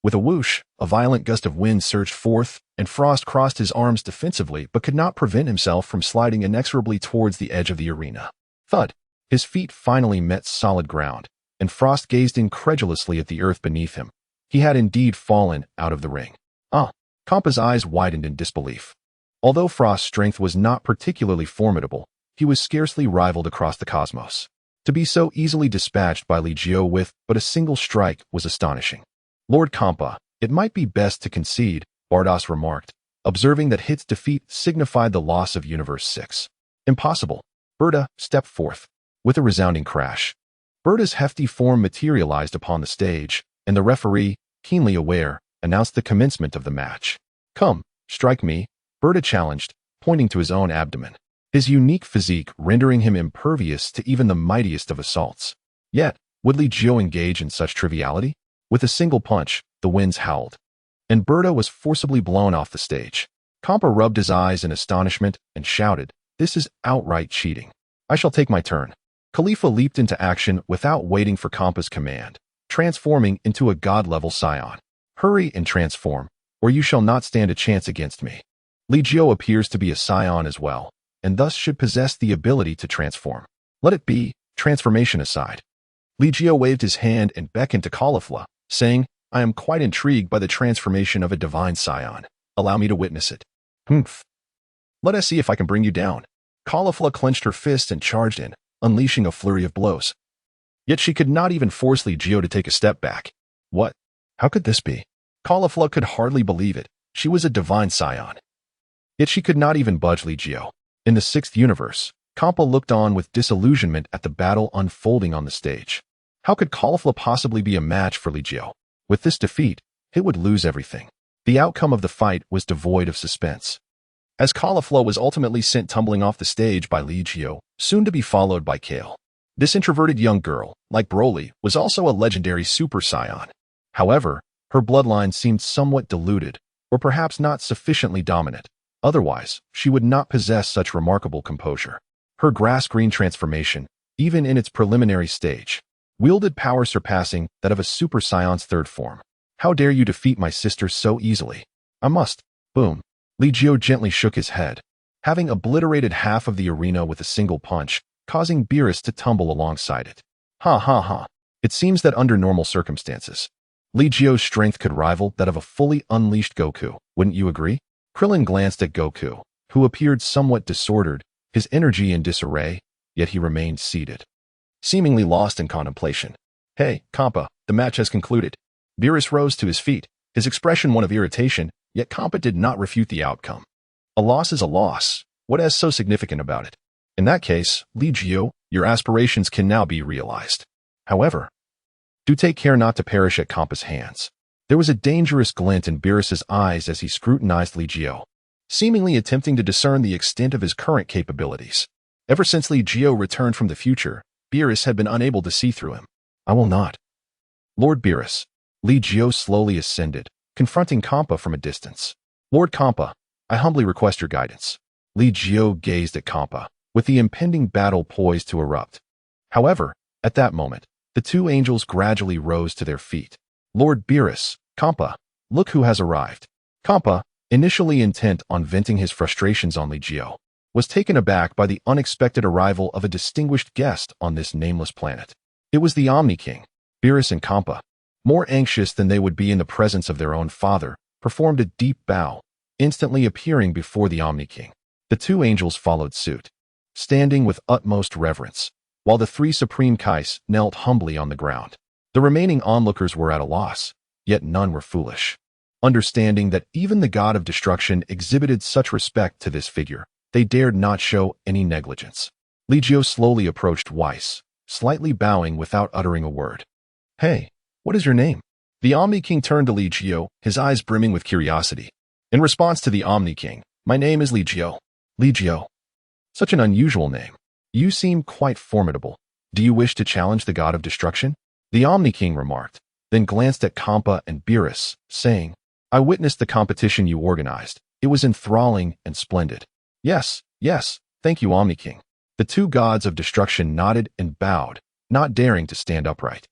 With a whoosh, a violent gust of wind surged forth, and Frost crossed his arms defensively but could not prevent himself from sliding inexorably towards the edge of the arena. Thud! His feet finally met solid ground, and Frost gazed incredulously at the earth beneath him. He had indeed fallen out of the ring. Kampa's eyes widened in disbelief. Although Frost's strength was not particularly formidable, he was scarcely rivaled across the cosmos. To be so easily dispatched by Li Jiu with but a single strike was astonishing. "Lord Kampa, it might be best to concede," Bardos remarked, observing that Hit's defeat signified the loss of Universe 6. "Impossible." Berta stepped forth. With a resounding crash, Berta's hefty form materialized upon the stage, and the referee, keenly aware, announced the commencement of the match. "Come, strike me," Berta challenged, pointing to his own abdomen, his unique physique rendering him impervious to even the mightiest of assaults. Yet, would Li Jiu engage in such triviality? With a single punch, the winds howled, and Berta was forcibly blown off the stage. Kampa rubbed his eyes in astonishment and shouted, "This is outright cheating. I shall take my turn." Khalifa leaped into action without waiting for Kampa's command, transforming into a god-level Scion. "Hurry and transform, or you shall not stand a chance against me." Li Jiu appears to be a Scion as well, and thus should possess the ability to transform. Let it be, transformation aside. Li Jiu waved his hand and beckoned to Caulifla, saying, "I am quite intrigued by the transformation of a divine Scion. Allow me to witness it." "Humph. Let us see if I can bring you down." Caulifla clenched her fist and charged in, unleashing a flurry of blows. Yet she could not even force Li Jiu to take a step back. What? How could this be? Caulifla could hardly believe it. She was a divine Scion. Yet she could not even budge Li Jiu. In the 6th universe, Kampa looked on with disillusionment at the battle unfolding on the stage. How could Caulifla possibly be a match for Li Jiu? With this defeat, it would lose everything. The outcome of the fight was devoid of suspense, as Caulifla was ultimately sent tumbling off the stage by Li Jiu, soon to be followed by Kale. This introverted young girl, like Broly, was also a legendary Super Saiyan. However, her bloodline seemed somewhat diluted, or perhaps not sufficiently dominant. Otherwise, she would not possess such remarkable composure. Her grass-green transformation, even in its preliminary stage, wielded power surpassing that of a Super Saiyan's third form. "How dare you defeat my sister so easily? I must." Boom. Li Jiu gently shook his head, having obliterated half of the arena with a single punch, causing Beerus to tumble alongside it. Ha ha ha. It seems that under normal circumstances, Li Jiu's strength could rival that of a fully unleashed Goku, wouldn't you agree? Krillin glanced at Goku, who appeared somewhat disordered, his energy in disarray, yet he remained seated, seemingly lost in contemplation. "Hey, Kampa, the match has concluded." Beerus rose to his feet, his expression one of irritation, yet Kampa did not refute the outcome. A loss is a loss. What is so significant about it? In that case, Li Jiu, your aspirations can now be realized. However, do take care not to perish at Kampa's hands. There was a dangerous glint in Beerus's eyes as he scrutinized Li Jiu, seemingly attempting to discern the extent of his current capabilities. Ever since Li Jiu returned from the future, Beerus had been unable to see through him. "I will not." "Lord Beerus." Li Jiu slowly ascended, confronting Kampa from a distance. "Lord Kampa, I humbly request your guidance." Li Jiu gazed at Kampa, with the impending battle poised to erupt. However, at that moment, The two angels gradually rose to their feet. Lord Beerus, Kampa, look who has arrived. Kampa, initially intent on venting his frustrations on Li Jiu, was taken aback by the unexpected arrival of a distinguished guest on this nameless planet. It was the Omni King. Beerus and Kampa, more anxious than they would be in the presence of their own father, performed a deep bow, instantly appearing before the Omni King. The two angels followed suit, standing with utmost reverence, while the three Supreme Kais knelt humbly on the ground. The remaining onlookers were at a loss, yet none were foolish. Understanding that even the god of destruction exhibited such respect to this figure, they dared not show any negligence. Li Jiu slowly approached Weiss, slightly bowing without uttering a word. "Hey, what is your name?" The Omni King turned to Li Jiu, his eyes brimming with curiosity. In response to the Omni King, "My name is Li Jiu." Li Jiu. Such an unusual name. You seem quite formidable. Do you wish to challenge the god of destruction? The Omni King remarked, then glanced at Kampa and Beerus, saying, "I witnessed the competition you organized. It was enthralling and splendid." Yes, thank you, Omni King." The two gods of destruction nodded and bowed, not daring to stand upright.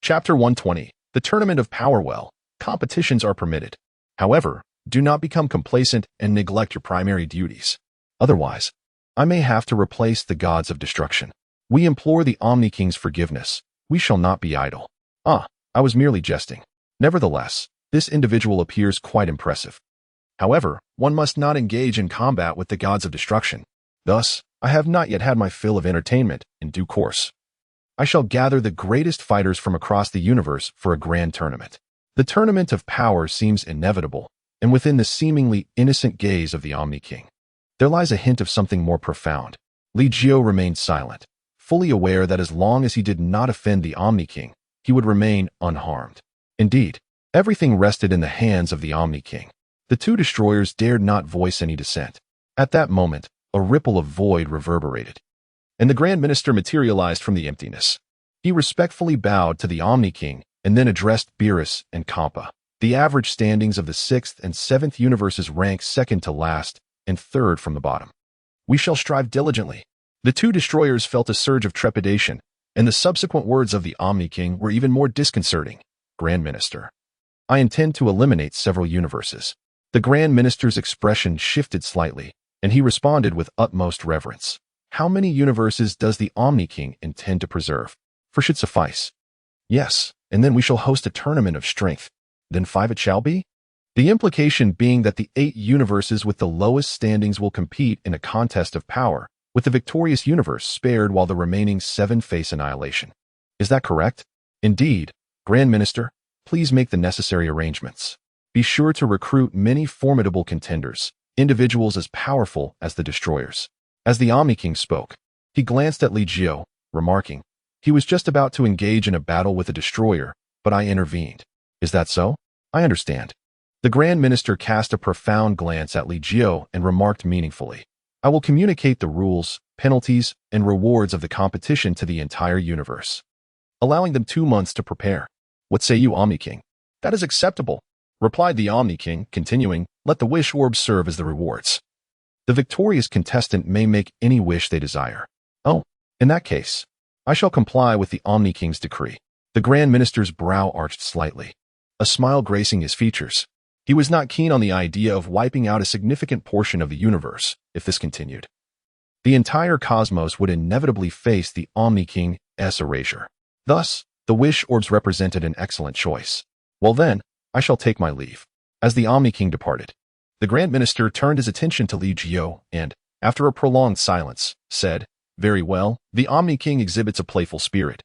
Chapter 120. The Tournament of Power. Well, competitions are permitted. However, do not become complacent and neglect your primary duties. Otherwise, I may have to replace the gods of destruction. We implore the Omni King's forgiveness. We shall not be idle. I was merely jesting. Nevertheless, this individual appears quite impressive. However, one must not engage in combat with the gods of destruction. Thus, I have not yet had my fill of entertainment. In due course, I shall gather the greatest fighters from across the universe for a grand tournament. The tournament of power seems inevitable, and within the seemingly innocent gaze of the Omni King, there lies a hint of something more profound. Li Jiu remained silent, fully aware that as long as he did not offend the Omni King, he would remain unharmed. Indeed, everything rested in the hands of the Omni King. The two destroyers dared not voice any dissent. At that moment, a ripple of void reverberated, and the Grand Minister materialized from the emptiness. He respectfully bowed to the Omni King and then addressed Beerus and Kampa. The average standings of the 6th and 7th universes rank second to last and third from the bottom. We shall strive diligently. The two destroyers felt a surge of trepidation, and the subsequent words of the Omni King were even more disconcerting. Grand Minister, I intend to eliminate several universes. The Grand Minister's expression shifted slightly, and he responded with utmost reverence. How many universes does the Omni King intend to preserve? 4 should suffice. Yes, and then we shall host a tournament of strength. Then 5 it shall be? The implication being that the 8 universes with the lowest standings will compete in a contest of power, with the victorious universe spared while the remaining 7 face annihilation. Is that correct? Indeed, Grand Minister, please make the necessary arrangements. Be sure to recruit many formidable contenders, individuals as powerful as the destroyers. As the Omni King spoke, he glanced at Li Jiu, remarking, he was just about to engage in a battle with a destroyer, but I intervened. Is that so? I understand. The Grand Minister cast a profound glance at Li Jiu and remarked meaningfully, I will communicate the rules, penalties, and rewards of the competition to the entire universe, allowing them 2 months to prepare. What say you, Omni King? That is acceptable, replied the Omni King, continuing, let the wish orbs serve as the rewards. The victorious contestant may make any wish they desire. Oh, in that case, I shall comply with the Omni King's decree. The Grand Minister's brow arched slightly, a smile gracing his features. He was not keen on the idea of wiping out a significant portion of the universe if this continued. The entire cosmos would inevitably face the Omni King's erasure. Thus, the wish orbs represented an excellent choice. Well then, I shall take my leave. As the Omni King departed, the Grand Minister turned his attention to Li Jiu and, after a prolonged silence, said, Very well, the Omni King exhibits a playful spirit,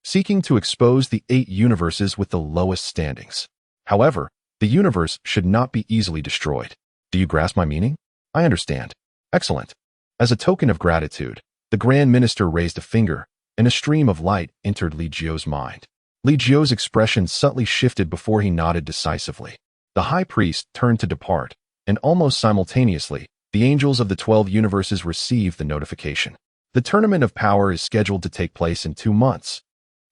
seeking to expose the 8 universes with the lowest standings. However, the universe should not be easily destroyed. Do you grasp my meaning? I understand. Excellent. As a token of gratitude, the Grand Minister raised a finger, and a stream of light entered Li Jiu's mind. Li Jiu's expression subtly shifted before he nodded decisively. The High Priest turned to depart, and almost simultaneously, the angels of the 12 universes received the notification. The Tournament of Power is scheduled to take place in 2 months,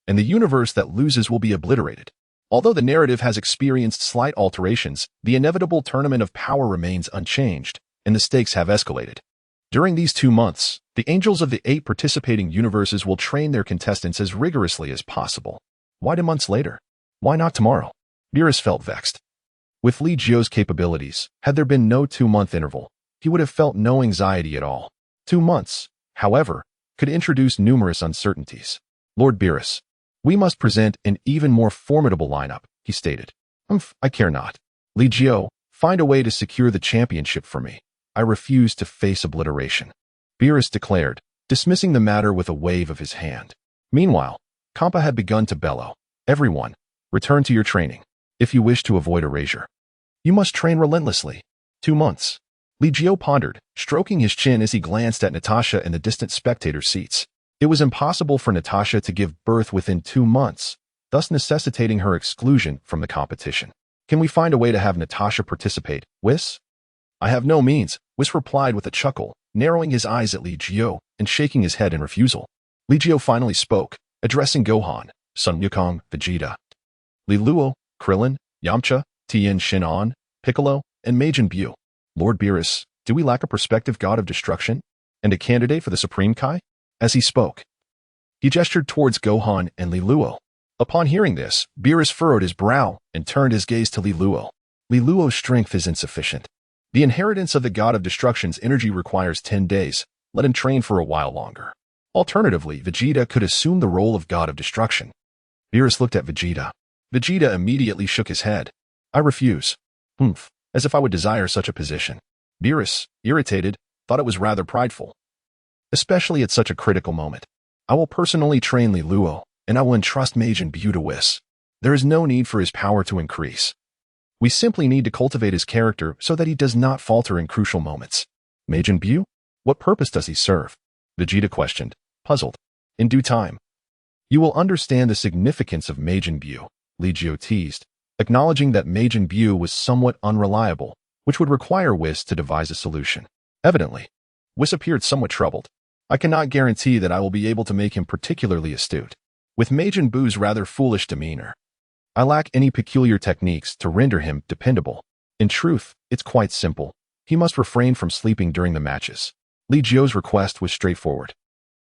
and the universe that loses will be obliterated. Although the narrative has experienced slight alterations, the inevitable Tournament of Power remains unchanged, and the stakes have escalated. During these 2 months, The angels of the 8 participating universes will train their contestants as rigorously as possible. Why 2 months later? Why not tomorrow? Beerus felt vexed. With Li Jiu's capabilities, had there been no 2-month interval, he would have felt no anxiety at all. 2 months, however, could introduce numerous uncertainties. Lord Beerus, we must present an even more formidable lineup, he stated. I care not. Li Jiu, find a way to secure the championship for me. I refuse to face obliteration. Beerus declared, dismissing the matter with a wave of his hand. Meanwhile, Kampa had begun to bellow. Everyone, return to your training. If you wish to avoid erasure, you must train relentlessly. 2 months. Li Jiu pondered, stroking his chin as he glanced at Natasha and the distant spectator seats. It was impossible for Natasha to give birth within 2 months, thus necessitating her exclusion from the competition. Can we find a way to have Natasha participate, Whis? I have no means, Whis replied with a chuckle, narrowing his eyes at Li Jiu and shaking his head in refusal. Li Jiu finally spoke, addressing Gohan, Sun Wukong, Vegeta, Li Luo, Krillin, Yamcha, Tien Shin'an, Piccolo, and Majin Buu. Lord Beerus, do we lack a prospective god of destruction? And a candidate for the Supreme Kai? As he spoke, he gestured towards Gohan and Li Luo. Upon hearing this, Beerus furrowed his brow and turned his gaze to Li Luo. Li Luo's strength is insufficient. The inheritance of the god of destruction's energy requires 10 days. Let him train for a while longer. Alternatively, Vegeta could assume the role of god of destruction. Beerus looked at Vegeta. Vegeta immediately shook his head. I refuse. As if I would desire such a position. Beerus, irritated, thought it was rather prideful. Especially at such a critical moment. I will personally train Li Luo, and I will entrust Majin Buu to Whis. There is no need for his power to increase. We simply need to cultivate his character so that he does not falter in crucial moments. Majin Buu? What purpose does he serve? Vegeta questioned, puzzled. In due time, you will understand the significance of Majin Buu, Li Jiu teased, acknowledging that Majin Buu was somewhat unreliable, which would require Whis to devise a solution. Evidently, Whis appeared somewhat troubled. I cannot guarantee that I will be able to make him particularly astute. With Majin Buu's rather foolish demeanor, I lack any peculiar techniques to render him dependable. In truth, it's quite simple. He must refrain from sleeping during the matches. Li Jiu's request was straightforward.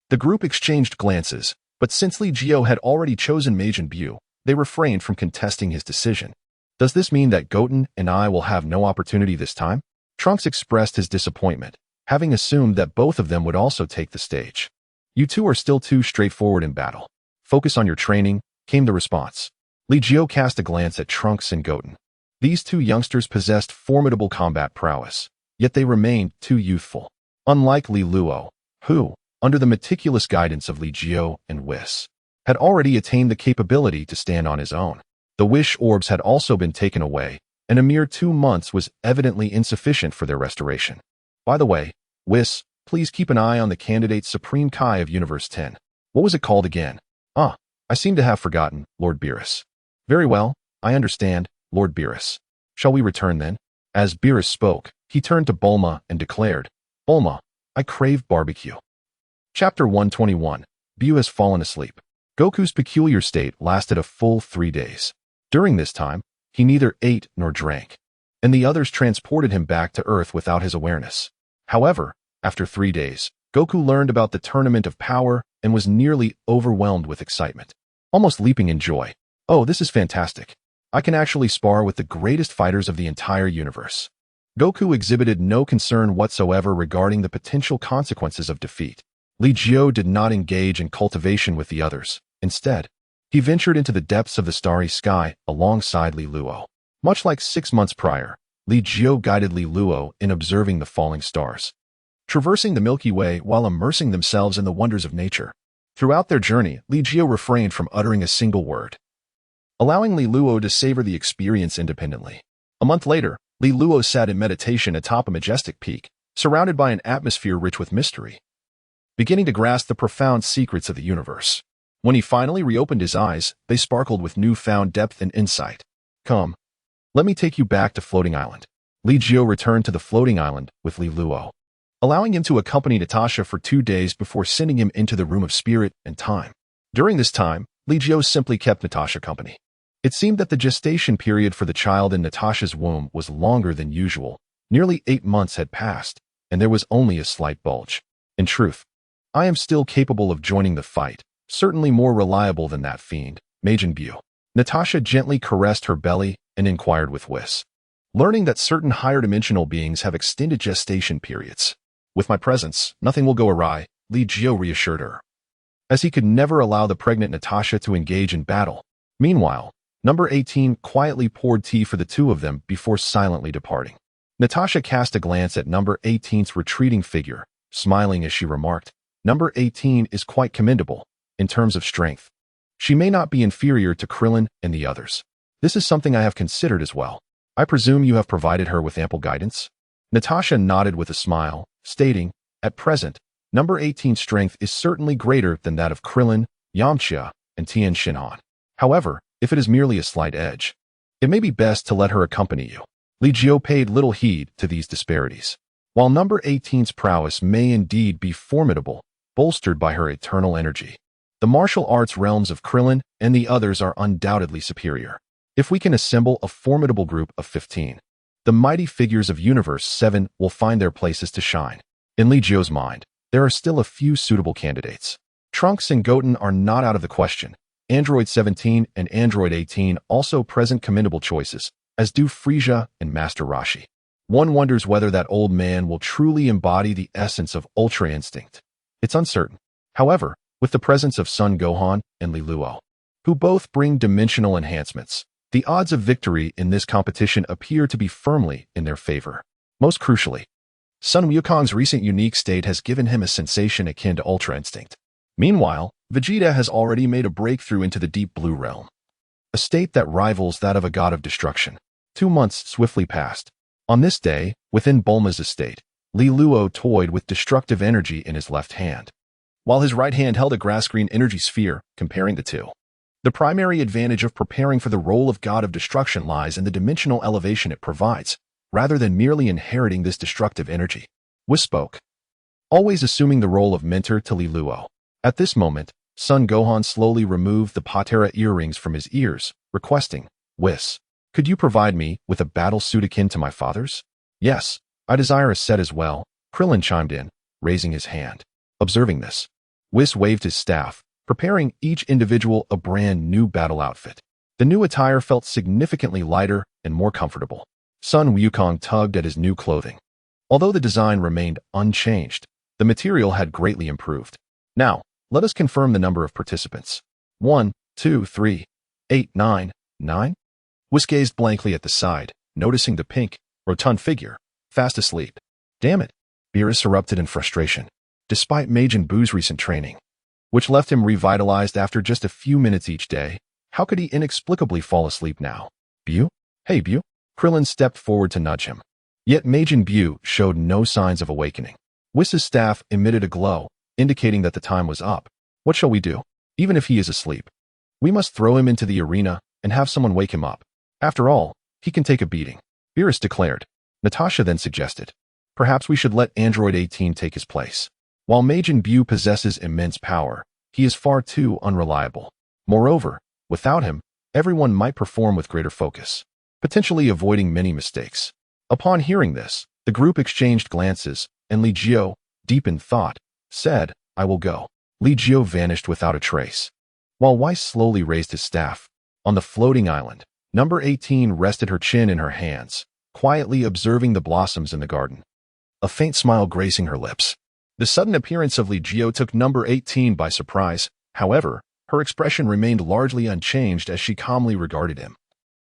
The group exchanged glances, but since Li Jiu had already chosen Majin Buu, they refrained from contesting his decision. Does this mean that Goten and I will have no opportunity this time? Trunks expressed his disappointment, having assumed that both of them would also take the stage. You two are still too straightforward in battle. Focus on your training, came the response. Li Jiu cast a glance at Trunks and Goten. These 2 youngsters possessed formidable combat prowess, yet they remained too youthful. Unlike Li Luo, who, under the meticulous guidance of Li Jiu and Whis, had already attained the capability to stand on his own. The wish orbs had also been taken away, and a mere 2 months was evidently insufficient for their restoration. By the way, Whis, please keep an eye on the candidate's Supreme Kai of Universe 10. What was it called again? I seem to have forgotten, Lord Beerus. Very well, I understand, Lord Beerus. Shall we return then? As Beerus spoke, he turned to Bulma and declared, Bulma, I crave barbecue. Chapter 121. Buu has fallen asleep. Goku's peculiar state lasted a full 3 days. During this time, he neither ate nor drank, and the others transported him back to Earth without his awareness. However, after 3 days, Goku learned about the Tournament of Power and was nearly overwhelmed with excitement, almost leaping in joy. Oh, this is fantastic. I can actually spar with the greatest fighters of the entire universe. Goku exhibited no concern whatsoever regarding the potential consequences of defeat. Li Jiu did not engage in cultivation with the others. Instead, he ventured into the depths of the starry sky alongside Li Luo. Much like 6 months prior, Li Jiu guided Li Luo in observing the falling stars, traversing the Milky Way while immersing themselves in the wonders of nature. Throughout their journey, Li Jiu refrained from uttering a single word, allowing Li Luo to savor the experience independently. A month later, Li Luo sat in meditation atop a majestic peak, surrounded by an atmosphere rich with mystery, beginning to grasp the profound secrets of the universe. When he finally reopened his eyes, they sparkled with newfound depth and insight. Come, let me take you back to Floating Island. Li Jiu returned to the floating island with Li Luo, allowing him to accompany Natasha for 2 days before sending him into the room of spirit and time. During this time, Li Jiu simply kept Natasha company. It seemed that the gestation period for the child in Natasha's womb was longer than usual. Nearly 8 months had passed, and there was only a slight bulge. In truth, I am still capable of joining the fight, certainly more reliable than that fiend, Majin Buu. Natasha gently caressed her belly and inquired with Whis. Learning that certain higher-dimensional beings have extended gestation periods. With my presence, nothing will go awry, Li Jiu reassured her, as he could never allow the pregnant Natasha to engage in battle. Meanwhile, number 18 quietly poured tea for the two of them before silently departing. Natasha cast a glance at number 18's retreating figure, smiling as she remarked, "Number 18 is quite commendable, in terms of strength. She may not be inferior to Krillin and the others. This is something I have considered as well. I presume you have provided her with ample guidance?" Natasha nodded with a smile, stating, "At present, number 18's strength is certainly greater than that of Krillin, Yamcha, and Tien Shinhan. However, if it is merely a slight edge, it may be best to let her accompany you." Li Jiu paid little heed to these disparities. While number 18's prowess may indeed be formidable, bolstered by her eternal energy, the martial arts realms of Krillin and the others are undoubtedly superior. If we can assemble a formidable group of 15, the mighty figures of Universe 7 will find their places to shine. In Li Jiu's mind, there are still a few suitable candidates. Trunks and Goten are not out of the question. Android 17 and Android 18 also present commendable choices, as do Frieza and Master Roshi. One wonders whether that old man will truly embody the essence of Ultra Instinct. It's uncertain. However, with the presence of Son Gohan and Li Luo, who both bring dimensional enhancements, the odds of victory in this competition appear to be firmly in their favor. Most crucially, Sun Wukong's recent unique state has given him a sensation akin to Ultra Instinct. Meanwhile, Vegeta has already made a breakthrough into the Deep Blue realm, a state that rivals that of a god of destruction. 2 months swiftly passed. On this day, within Bulma's estate, Li Luo toyed with destructive energy in his left hand, while his right hand held a grass-green energy sphere, comparing the two. The primary advantage of preparing for the role of god of destruction lies in the dimensional elevation it provides, rather than merely inheriting this destructive energy. Whis spoke, always assuming the role of mentor to Li Luo. At this moment, Son Gohan slowly removed the Patera earrings from his ears, requesting, "Whis, could you provide me with a battle suit akin to my father's?" "Yes, I desire a set as well," Krillin chimed in, raising his hand. Observing this, Whis waved his staff, preparing each individual a brand new battle outfit. The new attire felt significantly lighter and more comfortable. Sun Wukong tugged at his new clothing. Although the design remained unchanged, the material had greatly improved. "Now, let us confirm the number of participants. 1, 2, 3, 8, 9, 9? Whis gazed blankly at the side, noticing the pink, rotund figure, fast asleep. "Damn it," Beerus erupted in frustration, despite Majin Buu's recent training, which left him revitalized after just a few minutes each day. How could he inexplicably fall asleep now? "Buu? Hey, Buu?" Krillin stepped forward to nudge him. Yet Majin Buu showed no signs of awakening. Whis' staff emitted a glow, indicating that the time was up. "What shall we do? Even if he is asleep, we must throw him into the arena and have someone wake him up. After all, he can take a beating," Beerus declared. Natasha then suggested, "Perhaps we should let Android 18 take his place. While Majin Buu possesses immense power, he is far too unreliable. Moreover, without him, everyone might perform with greater focus, potentially avoiding many mistakes." Upon hearing this, the group exchanged glances, and Li Jiu, deep in thought, said, "I will go." Li Jiu vanished without a trace, while Whis slowly raised his staff. On the floating island, number 18 rested her chin in her hands, quietly observing the blossoms in the garden, a faint smile gracing her lips. The sudden appearance of Li Jiu took number 18 by surprise. However, her expression remained largely unchanged as she calmly regarded him,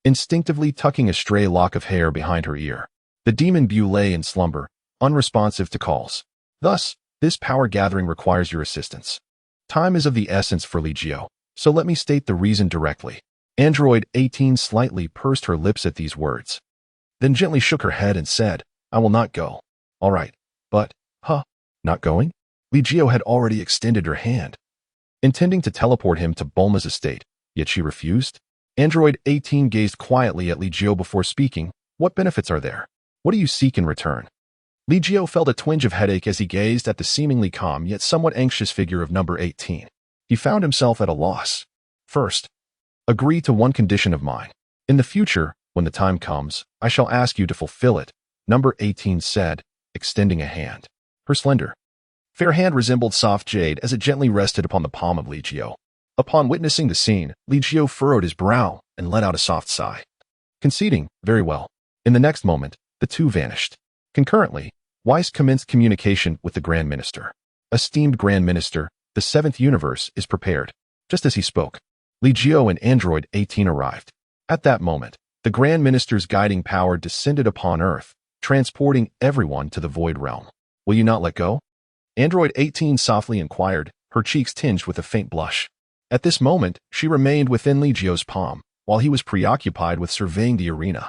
instinctively tucking a stray lock of hair behind her ear. The demon Buu lay in slumber, unresponsive to calls. "Thus, this power gathering requires your assistance. Time is of the essence for Li Jiu, so let me state the reason directly." Android 18 slightly pursed her lips at these words, then gently shook her head and said, "I will not go." "All right, but, not going?" Li Jiu had already extended her hand, intending to teleport him to Bulma's estate, yet she refused. Android 18 gazed quietly at Li Jiu before speaking. "What benefits are there? What do you seek in return?" Li Jiu felt a twinge of headache as he gazed at the seemingly calm yet somewhat anxious figure of number 18. He found himself at a loss. "First, agree to one condition of mine. In the future, when the time comes, I shall ask you to fulfill it," number 18 said, extending a hand. Her slender, Fair hand resembled soft jade as it gently rested upon the palm of Li Jiu. Upon witnessing the scene, Li Jiu furrowed his brow and let out a soft sigh. Conceding, very well. In the next moment, the two vanished. Concurrently, Weiss commenced communication with the Grand Minister. Esteemed Grand Minister, the 7th universe is prepared. Just as he spoke, Li Jiu and Android 18 arrived. At that moment, the Grand Minister's guiding power descended upon Earth, transporting everyone to the Void Realm. Will you not let go? Android 18 softly inquired, her cheeks tinged with a faint blush. At this moment, she remained within Li Jiu's palm, while he was preoccupied with surveying the arena,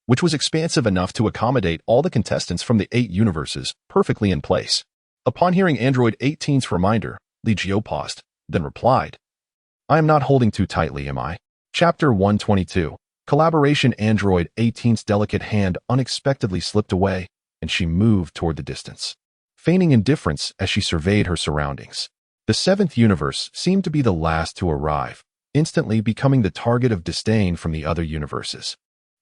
which was expansive enough to accommodate all the contestants from the 8 universes, perfectly in place. Upon hearing Android 18's reminder, Li Jiu paused, then replied, I am not holding too tightly, am I? Chapter 122. Collaboration. Android 18's delicate hand unexpectedly slipped away, and she moved toward the distance, feigning indifference as she surveyed her surroundings. The 7th universe seemed to be the last to arrive, instantly becoming the target of disdain from the other universes.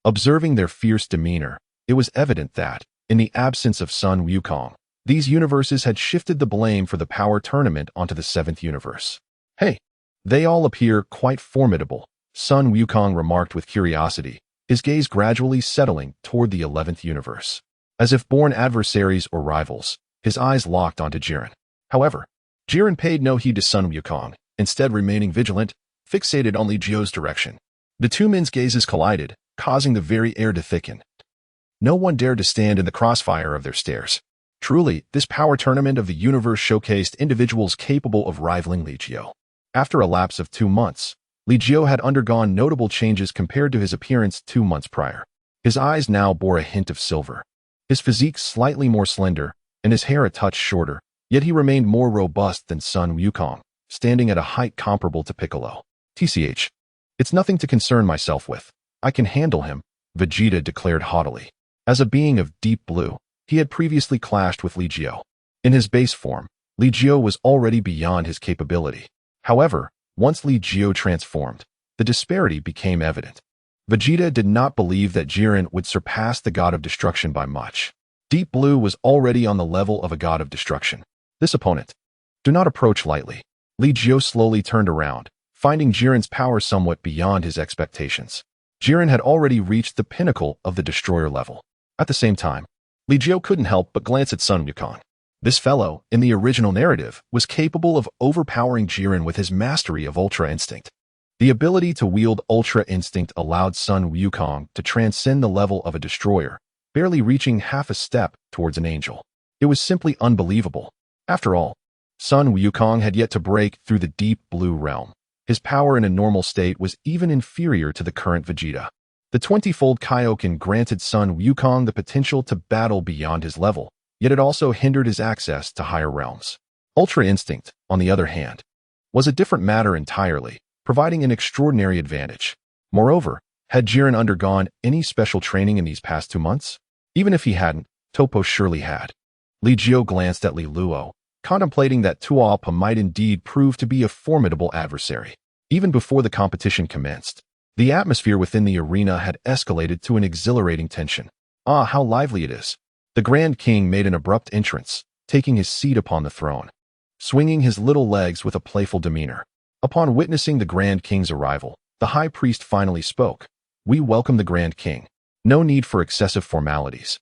Observing their fierce demeanor, it was evident that, in the absence of Sun Wukong, these universes had shifted the blame for the power tournament onto the 7th universe. Hey, they all appear quite formidable, Sun Wukong remarked with curiosity, his gaze gradually settling toward the 11th universe. As if born adversaries or rivals, his eyes locked onto Jiren. However, Jiren paid no heed to Sun Wukong, instead remaining vigilant, fixated on Li Jiu's direction. The two men's gazes collided, causing the very air to thicken. No one dared to stand in the crossfire of their stares. Truly, this power tournament of the universe showcased individuals capable of rivaling Li Jiu. After a lapse of 2 months, Li Jiu had undergone notable changes compared to his appearance 2 months prior. His eyes now bore a hint of silver, his physique slightly more slender, and his hair a touch shorter, yet he remained more robust than Sun Wukong, standing at a height comparable to Piccolo. TCH. It's nothing to concern myself with. I can handle him, Vegeta declared haughtily. As a being of deep blue, he had previously clashed with Li Jiu. In his base form, Li Jiu was already beyond his capability. However, once Li Jiu transformed, the disparity became evident. Vegeta did not believe that Jiren would surpass the god of destruction by much. Deep Blue was already on the level of a god of destruction. This opponent. Do not approach lightly. Li Jiu slowly turned around, finding Jiren's power somewhat beyond his expectations. Jiren had already reached the pinnacle of the destroyer level. At the same time, Li Jiu couldn't help but glance at Sun Wukong. This fellow, in the original narrative, was capable of overpowering Jiren with his mastery of Ultra Instinct. The ability to wield Ultra Instinct allowed Sun Wukong to transcend the level of a destroyer, barely reaching half a step towards an angel. It was simply unbelievable. After all, Sun Wukong had yet to break through the deep blue realm. His power in a normal state was even inferior to the current Vegeta. The 20-fold Kaioken granted Sun Wukong the potential to battle beyond his level, yet it also hindered his access to higher realms. Ultra Instinct, on the other hand, was a different matter entirely, providing an extraordinary advantage. Moreover, had Jiren undergone any special training in these past 2 months? Even if he hadn't, Toppo surely had. Li Jiu glanced at Li Luo, contemplating that Tuolpa might indeed prove to be a formidable adversary. Even before the competition commenced, the atmosphere within the arena had escalated to an exhilarating tension. Ah, how lively it is! The Grand King made an abrupt entrance, taking his seat upon the throne, swinging his little legs with a playful demeanor. Upon witnessing the Grand King's arrival, the High Priest finally spoke. We welcome the Grand King. No need for excessive formalities.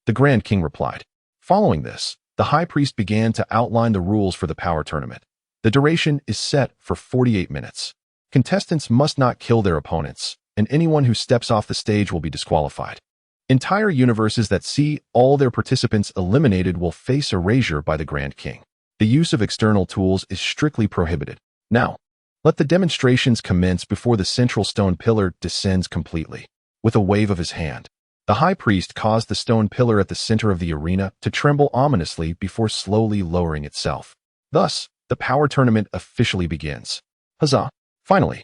The Grand King replied. Following this, the High Priest began to outline the rules for the power tournament. The duration is set for 48 minutes. Contestants must not kill their opponents, and anyone who steps off the stage will be disqualified. Entire universes that see all their participants eliminated will face erasure by the Grand King. The use of external tools is strictly prohibited. Now, let the demonstrations commence before the central stone pillar descends completely. With a wave of his hand, the High Priest caused the stone pillar at the center of the arena to tremble ominously before slowly lowering itself. Thus, the power tournament officially begins. Huzzah! Finally,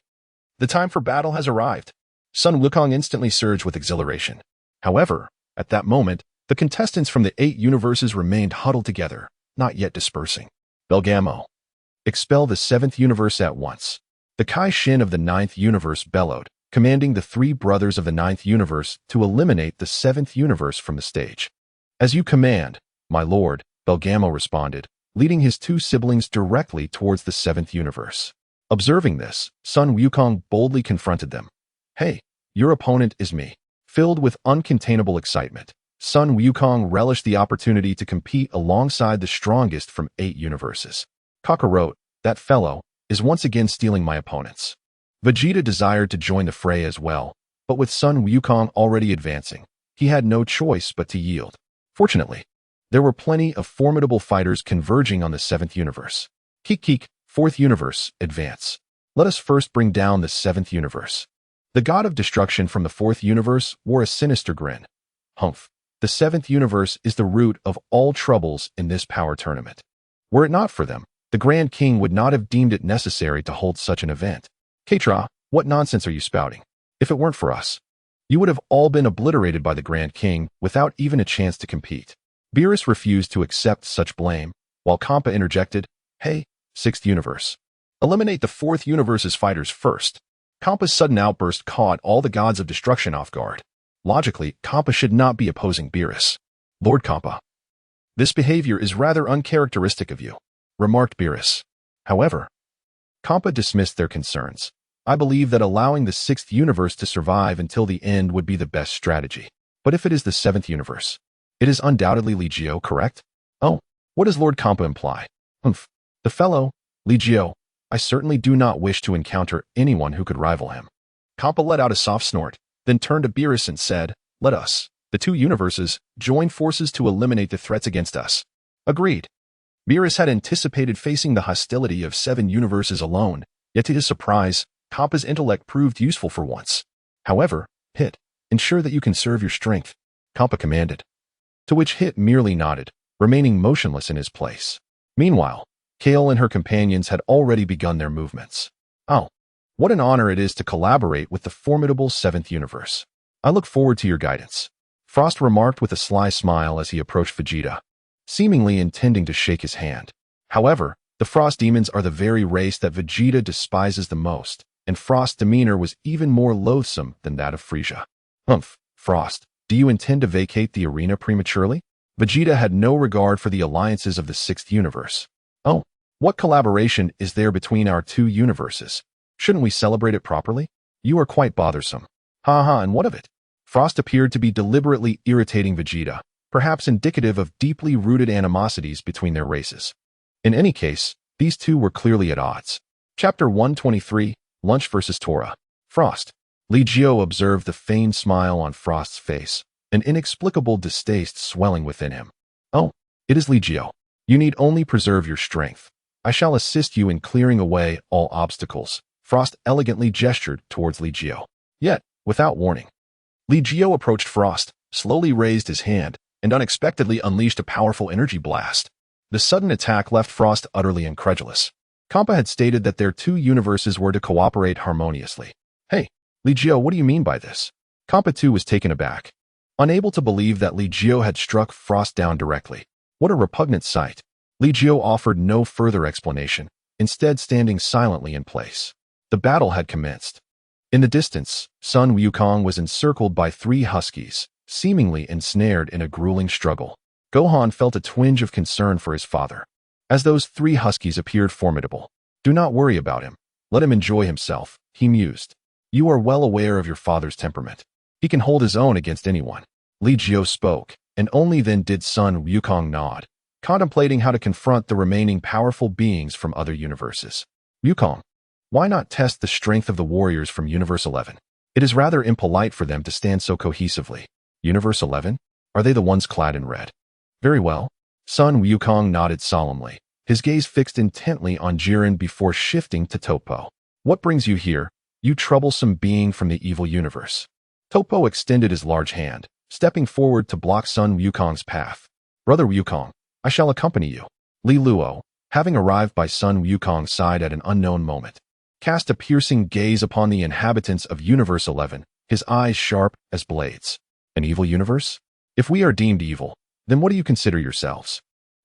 the time for battle has arrived. Sun Wukong instantly surged with exhilaration. However, at that moment, the contestants from the 8 universes remained huddled together, not yet dispersing. Belgamo. Expel the 7th universe at once. The Kai Shin of the 9th universe bellowed, commanding the 3 brothers of the 9th universe to eliminate the 7th universe from the stage. As you command, my lord, Belgamo responded, leading his two siblings directly towards the 7th universe. Observing this, Sun Wukong boldly confronted them. "Hey, your opponent is me." Filled with uncontainable excitement, Sun Wukong relished the opportunity to compete alongside the strongest from 8 universes. Kakarot, that fellow, is once again stealing my opponents. Vegeta desired to join the fray as well, but with Sun Wukong already advancing, he had no choice but to yield. Fortunately, there were plenty of formidable fighters converging on the 7th universe. Keek, 4th universe, advance. Let us first bring down the 7th universe. The god of destruction from the 4th universe wore a sinister grin. Humph. The 7th universe is the root of all troubles in this power tournament. Were it not for them, the Grand King would not have deemed it necessary to hold such an event. Ketra, what nonsense are you spouting? If it weren't for us, you would have all been obliterated by the Grand King without even a chance to compete. Beerus refused to accept such blame, while Kampa interjected, "Hey, 6th universe. Eliminate the 4th universe's fighters first." Kampa's sudden outburst caught all the gods of destruction off guard. Logically, Kampa should not be opposing Beerus. "Lord Kampa, this behavior is rather uncharacteristic of you," remarked Beerus. However, Kampa dismissed their concerns. "I believe that allowing the 6th universe to survive until the end would be the best strategy. But if it is the 7th universe, it is undoubtedly Li Jiu, correct?" "Oh, what does Lord Kampa imply?" "Humph. The fellow, Li Jiu. I certainly do not wish to encounter anyone who could rival him." Kampa let out a soft snort, then turned to Beerus and said, "Let us, the 2 universes, join forces to eliminate the threats against us." Agreed. Beerus had anticipated facing the hostility of 7 universes alone, yet to his surprise, Kampa's intellect proved useful for once. However, Hit, ensure that you conserve your strength, Kampa commanded. To which Hit merely nodded, remaining motionless in his place. Meanwhile, Kale and her companions had already begun their movements. "Oh, what an honor it is to collaborate with the formidable 7th universe. I look forward to your guidance," Frost remarked with a sly smile as he approached Vegeta, seemingly intending to shake his hand. However, the Frost demons are the very race that Vegeta despises the most, and Frost's demeanor was even more loathsome than that of Frieza. "Humph, Frost, do you intend to vacate the arena prematurely?" Vegeta had no regard for the alliances of the 6th universe. "Oh, what collaboration is there between our 2 universes? Shouldn't we celebrate it properly? You are quite bothersome." "Ha, and what of it?" Frost appeared to be deliberately irritating Vegeta, perhaps indicative of deeply rooted animosities between their races. In any case, these two were clearly at odds. Chapter 123, Lunch vs. Torah. Frost. Li Jiu observed the feigned smile on Frost's face, an inexplicable distaste swelling within him. "Oh, it is Li Jiu. You need only preserve your strength. I shall assist you in clearing away all obstacles." Frost elegantly gestured towards Li Jiu. Yet, without warning, Li Jiu approached Frost, slowly raised his hand, and unexpectedly unleashed a powerful energy blast. The sudden attack left Frost utterly incredulous. Kampa had stated that their 2 universes were to cooperate harmoniously. "Hey, Li Jiu, what do you mean by this?" Kampa too was taken aback, unable to believe that Li Jiu had struck Frost down directly. What a repugnant sight. Li Jiu offered no further explanation, instead standing silently in place. The battle had commenced. In the distance, Sun Wukong was encircled by 3 huskies, seemingly ensnared in a grueling struggle. Gohan felt a twinge of concern for his father, as those 3 huskies appeared formidable. "Do not worry about him. Let him enjoy himself," he mused. "You are well aware of your father's temperament. He can hold his own against anyone." Li Jiu spoke, and only then did Sun Wukong nod, contemplating how to confront the remaining powerful beings from other universes. "Wukong, why not test the strength of the warriors from Universe 11? It is rather impolite for them to stand so cohesively." "Universe 11? Are they the ones clad in red?" "Very well." Sun Wukong nodded solemnly, his gaze fixed intently on Jiren before shifting to Topo. "What brings you here, you troublesome being from the evil universe?" Topo extended his large hand, stepping forward to block Sun Wukong's path. "Brother Wukong, I shall accompany you." Li Luo, having arrived by Sun Wukong's side at an unknown moment, cast a piercing gaze upon the inhabitants of Universe 11, his eyes sharp as blades. "An evil universe? If we are deemed evil, then what do you consider yourselves?"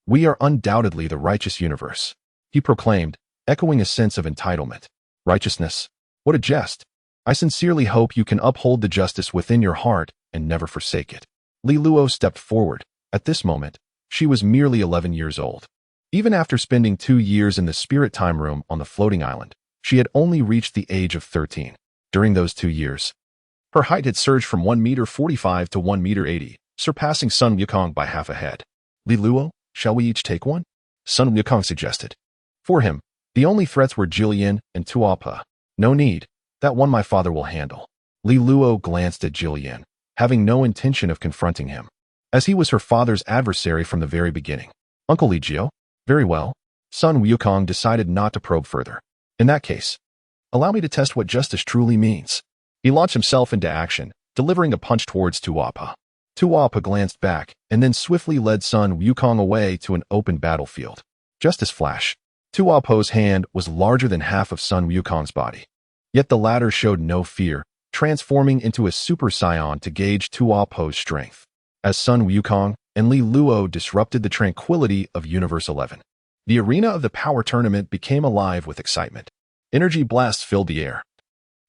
"We are undoubtedly the righteous universe," he proclaimed, echoing a sense of entitlement. "Righteousness? What a jest. I sincerely hope you can uphold the justice within your heart and never forsake it." Li Luo stepped forward. At this moment, she was merely 11 years old. Even after spending 2 years in the spirit time room on the floating island, she had only reached the age of 13. During those 2 years, her height had surged from 1 meter 45 to 1 meter 80, surpassing Sun Wukong by half a head. Li Luo, shall we each take one? Sun Wukong suggested. For him, the only threats were Jillian and Tuapa. No need, that one my father will handle. Li Luo glanced at Jillian, having no intention of confronting him, as he was her father's adversary from the very beginning. Uncle Li Jiu? Very well. Sun Wukong decided not to probe further. In that case, allow me to test what justice truly means. He launched himself into action, delivering a punch towards Tuapa. Tuapa glanced back and then swiftly led Sun Wukong away to an open battlefield. Just as flash, Tuapa's hand was larger than half of Sun Wukong's body. Yet the latter showed no fear, transforming into a Super Saiyan to gauge Tuapa's strength. As Sun Wukong and Li Luo disrupted the tranquility of Universe 11, the arena of the power tournament became alive with excitement. Energy blasts filled the air,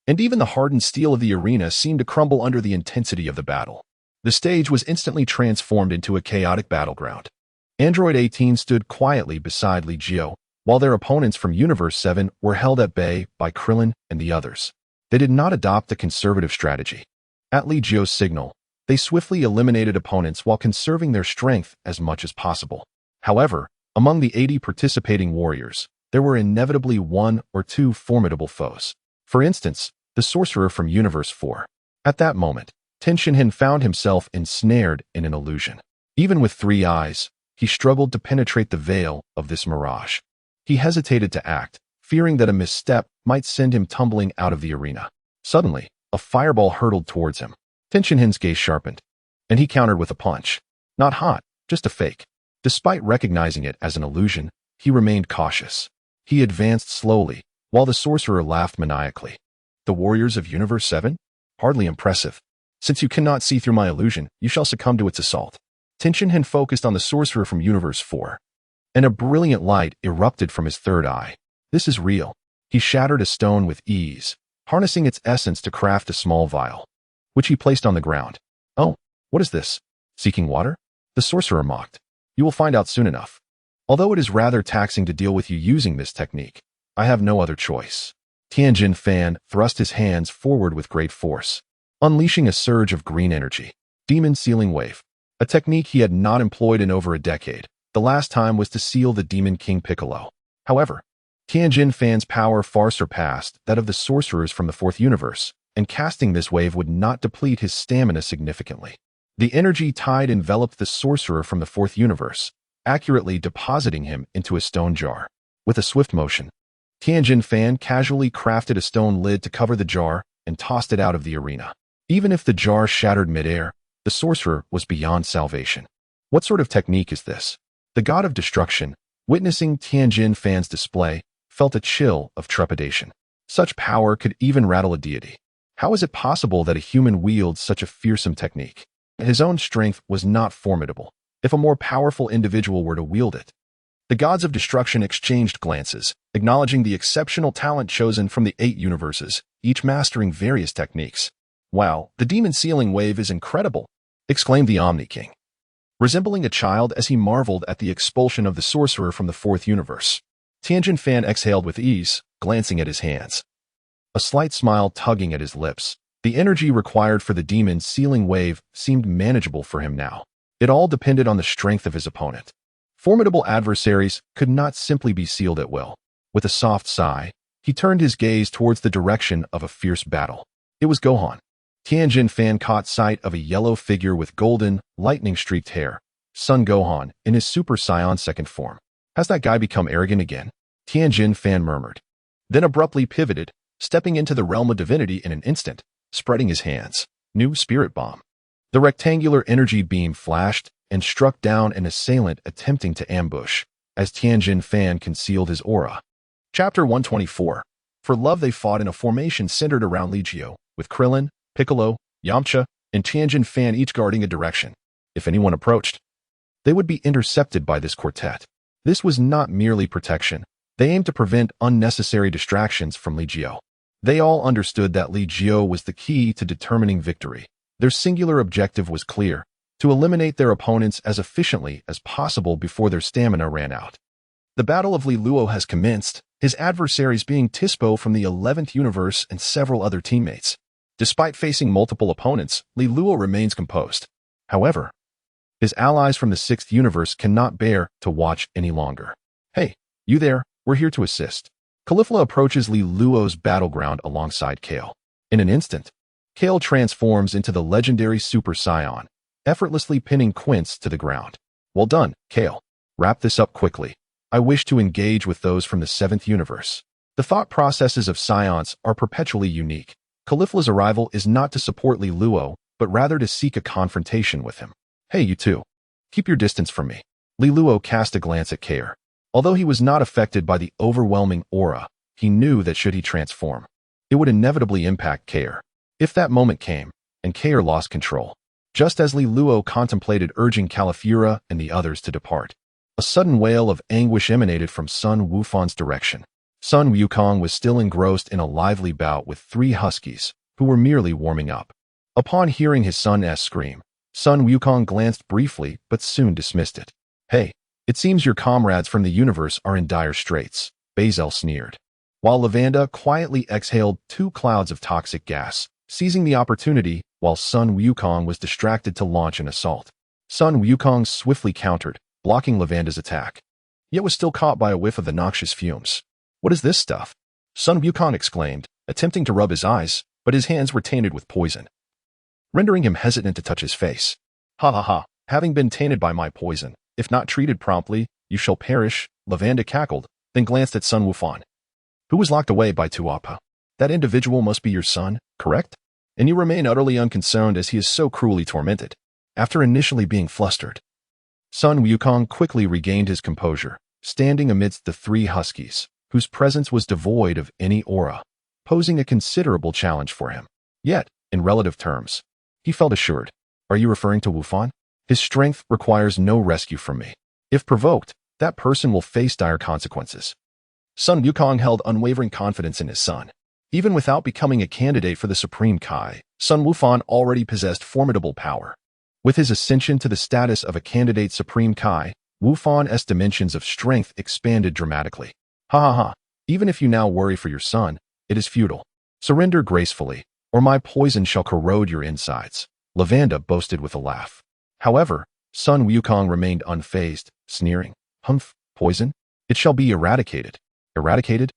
and even the hardened steel of the arena seemed to crumble under the intensity of the battle. The stage was instantly transformed into a chaotic battleground. Android 18 stood quietly beside Li Jiu, while their opponents from Universe 7 were held at bay by Krillin and the others. They did not adopt a conservative strategy. At Li Jiu's signal, they swiftly eliminated opponents while conserving their strength as much as possible. However, among the 80 participating warriors, there were inevitably 1 or 2 formidable foes. For instance, the sorcerer from Universe 4. At that moment, Ten Shinhan found himself ensnared in an illusion. Even with 3 eyes, he struggled to penetrate the veil of this mirage. He hesitated to act, fearing that a misstep might send him tumbling out of the arena. Suddenly, a fireball hurtled towards him. Ten Shinhan's gaze sharpened, and he countered with a punch. Not hot, just a fake. Despite recognizing it as an illusion, he remained cautious. He advanced slowly, while the sorcerer laughed maniacally. The warriors of Universe 7? Hardly impressive. Since you cannot see through my illusion, you shall succumb to its assault. Ten Shinhan focused on the sorcerer from Universe 4, and a brilliant light erupted from his third eye. This is real. He shattered a stone with ease, harnessing its essence to craft a small vial, which he placed on the ground. Oh, what is this? Seeking water? The sorcerer mocked. You will find out soon enough. Although it is rather taxing to deal with you using this technique, I have no other choice. Tianjin Fan thrust his hands forward with great force, unleashing a surge of green energy. Demon Sealing Wave, a technique he had not employed in over a decade. The last time was to seal the Demon King Piccolo. However, Tianjin Fan's power far surpassed that of the sorcerers from the 4th universe, and casting this wave would not deplete his stamina significantly. The energy tide enveloped the sorcerer from the 4th universe, accurately depositing him into a stone jar. With a swift motion, Tianjin Fan casually crafted a stone lid to cover the jar and tossed it out of the arena. Even if the jar shattered midair, the sorcerer was beyond salvation. What sort of technique is this? The god of destruction, witnessing Tianjin Fan's display, felt a chill of trepidation. Such power could even rattle a deity. How is it possible that a human wields such a fearsome technique? His own strength was not formidable, if a more powerful individual were to wield it. The gods of destruction exchanged glances, acknowledging the exceptional talent chosen from the 8 universes, each mastering various techniques. Wow, the Demon Sealing Wave is incredible, exclaimed the Omni King, resembling a child as he marveled at the expulsion of the sorcerer from the 4th universe. Tianjin Fan exhaled with ease, glancing at his hands, a slight smile tugging at his lips. The energy required for the Demon Sealing Wave seemed manageable for him now. It all depended on the strength of his opponent. Formidable adversaries could not simply be sealed at will. With a soft sigh, he turned his gaze towards the direction of a fierce battle. It was Gohan. Tianjin Fan caught sight of a yellow figure with golden, lightning-streaked hair. Son Gohan, in his Super Saiyan second form. Has that guy become arrogant again? Tianjin Fan murmured, then abruptly pivoted, stepping into the realm of divinity in an instant, spreading his hands. New Spirit Bomb. The rectangular energy beam flashed and struck down an assailant attempting to ambush, as Tianjin Fan concealed his aura. Chapter 124. For love they fought in a formation centered around Li Jiu, with Krillin, Piccolo, Yamcha, and Tianjin Fan each guarding a direction. If anyone approached, they would be intercepted by this quartet. This was not merely protection. They aimed to prevent unnecessary distractions from Li Jiu. They all understood that Li Jiu was the key to determining victory. Their singular objective was clear: to eliminate their opponents as efficiently as possible before their stamina ran out. The Battle of Li Luo has commenced, his adversaries being Tispo from the 11th universe and several other teammates. Despite facing multiple opponents, Li Luo remains composed. However, his allies from the 6th universe cannot bear to watch any longer. Hey, you there, we're here to assist. Caulifla approaches Li Luo's battleground alongside Kale. In an instant, Kale transforms into the legendary Super Saiyan, effortlessly pinning Quince to the ground. Well done, Kale. Wrap this up quickly. I wish to engage with those from the 7th universe. The thought processes of Scions are perpetually unique. Caulifla's arrival is not to support Li Luo, but rather to seek a confrontation with him. Hey, you two. Keep your distance from me. Li Luo cast a glance at Kair. Although he was not affected by the overwhelming aura, he knew that should he transform, it would inevitably impact Kair. If that moment came, and Kair lost control, just as Li Luo contemplated urging Califura and the others to depart, a sudden wail of anguish emanated from Sun Wufan's direction. Sun Wukong was still engrossed in a lively bout with 3 huskies, who were merely warming up. Upon hearing his son's scream, Sun Wukong glanced briefly but soon dismissed it. Hey, it seems your comrades from the universe are in dire straits, Bazel sneered. While Lavanda quietly exhaled 2 clouds of toxic gas, seizing the opportunity while Sun Wukong was distracted to launch an assault. Sun Wukong swiftly countered, blocking Lavanda's attack, yet was still caught by a whiff of the noxious fumes. What is this stuff? Sun Wukong exclaimed, attempting to rub his eyes, but his hands were tainted with poison, rendering him hesitant to touch his face. Ha ha ha, having been tainted by my poison, if not treated promptly, you shall perish, Lavanda cackled, then glanced at Sun Wufan, who was locked away by Tuapa. That individual must be your son, correct? And you remain utterly unconcerned as he is so cruelly tormented. After initially being flustered, Sun Wukong quickly regained his composure, standing amidst the 3 huskies, whose presence was devoid of any aura, posing a considerable challenge for him. Yet, in relative terms, he felt assured. Are you referring to Wufan? His strength requires no rescue from me. If provoked, that person will face dire consequences. Sun Wukong held unwavering confidence in his son. Even without becoming a candidate for the Supreme Kai, Sun Wufan already possessed formidable power. With his ascension to the status of a candidate Supreme Kai, Wufan's dimensions of strength expanded dramatically. Ha ha ha, even if you now worry for your son, it is futile. Surrender gracefully, or my poison shall corrode your insides, Lavanda boasted with a laugh. However, Sun Wukong remained unfazed, sneering. Humph, poison? It shall be eradicated. Eradicated?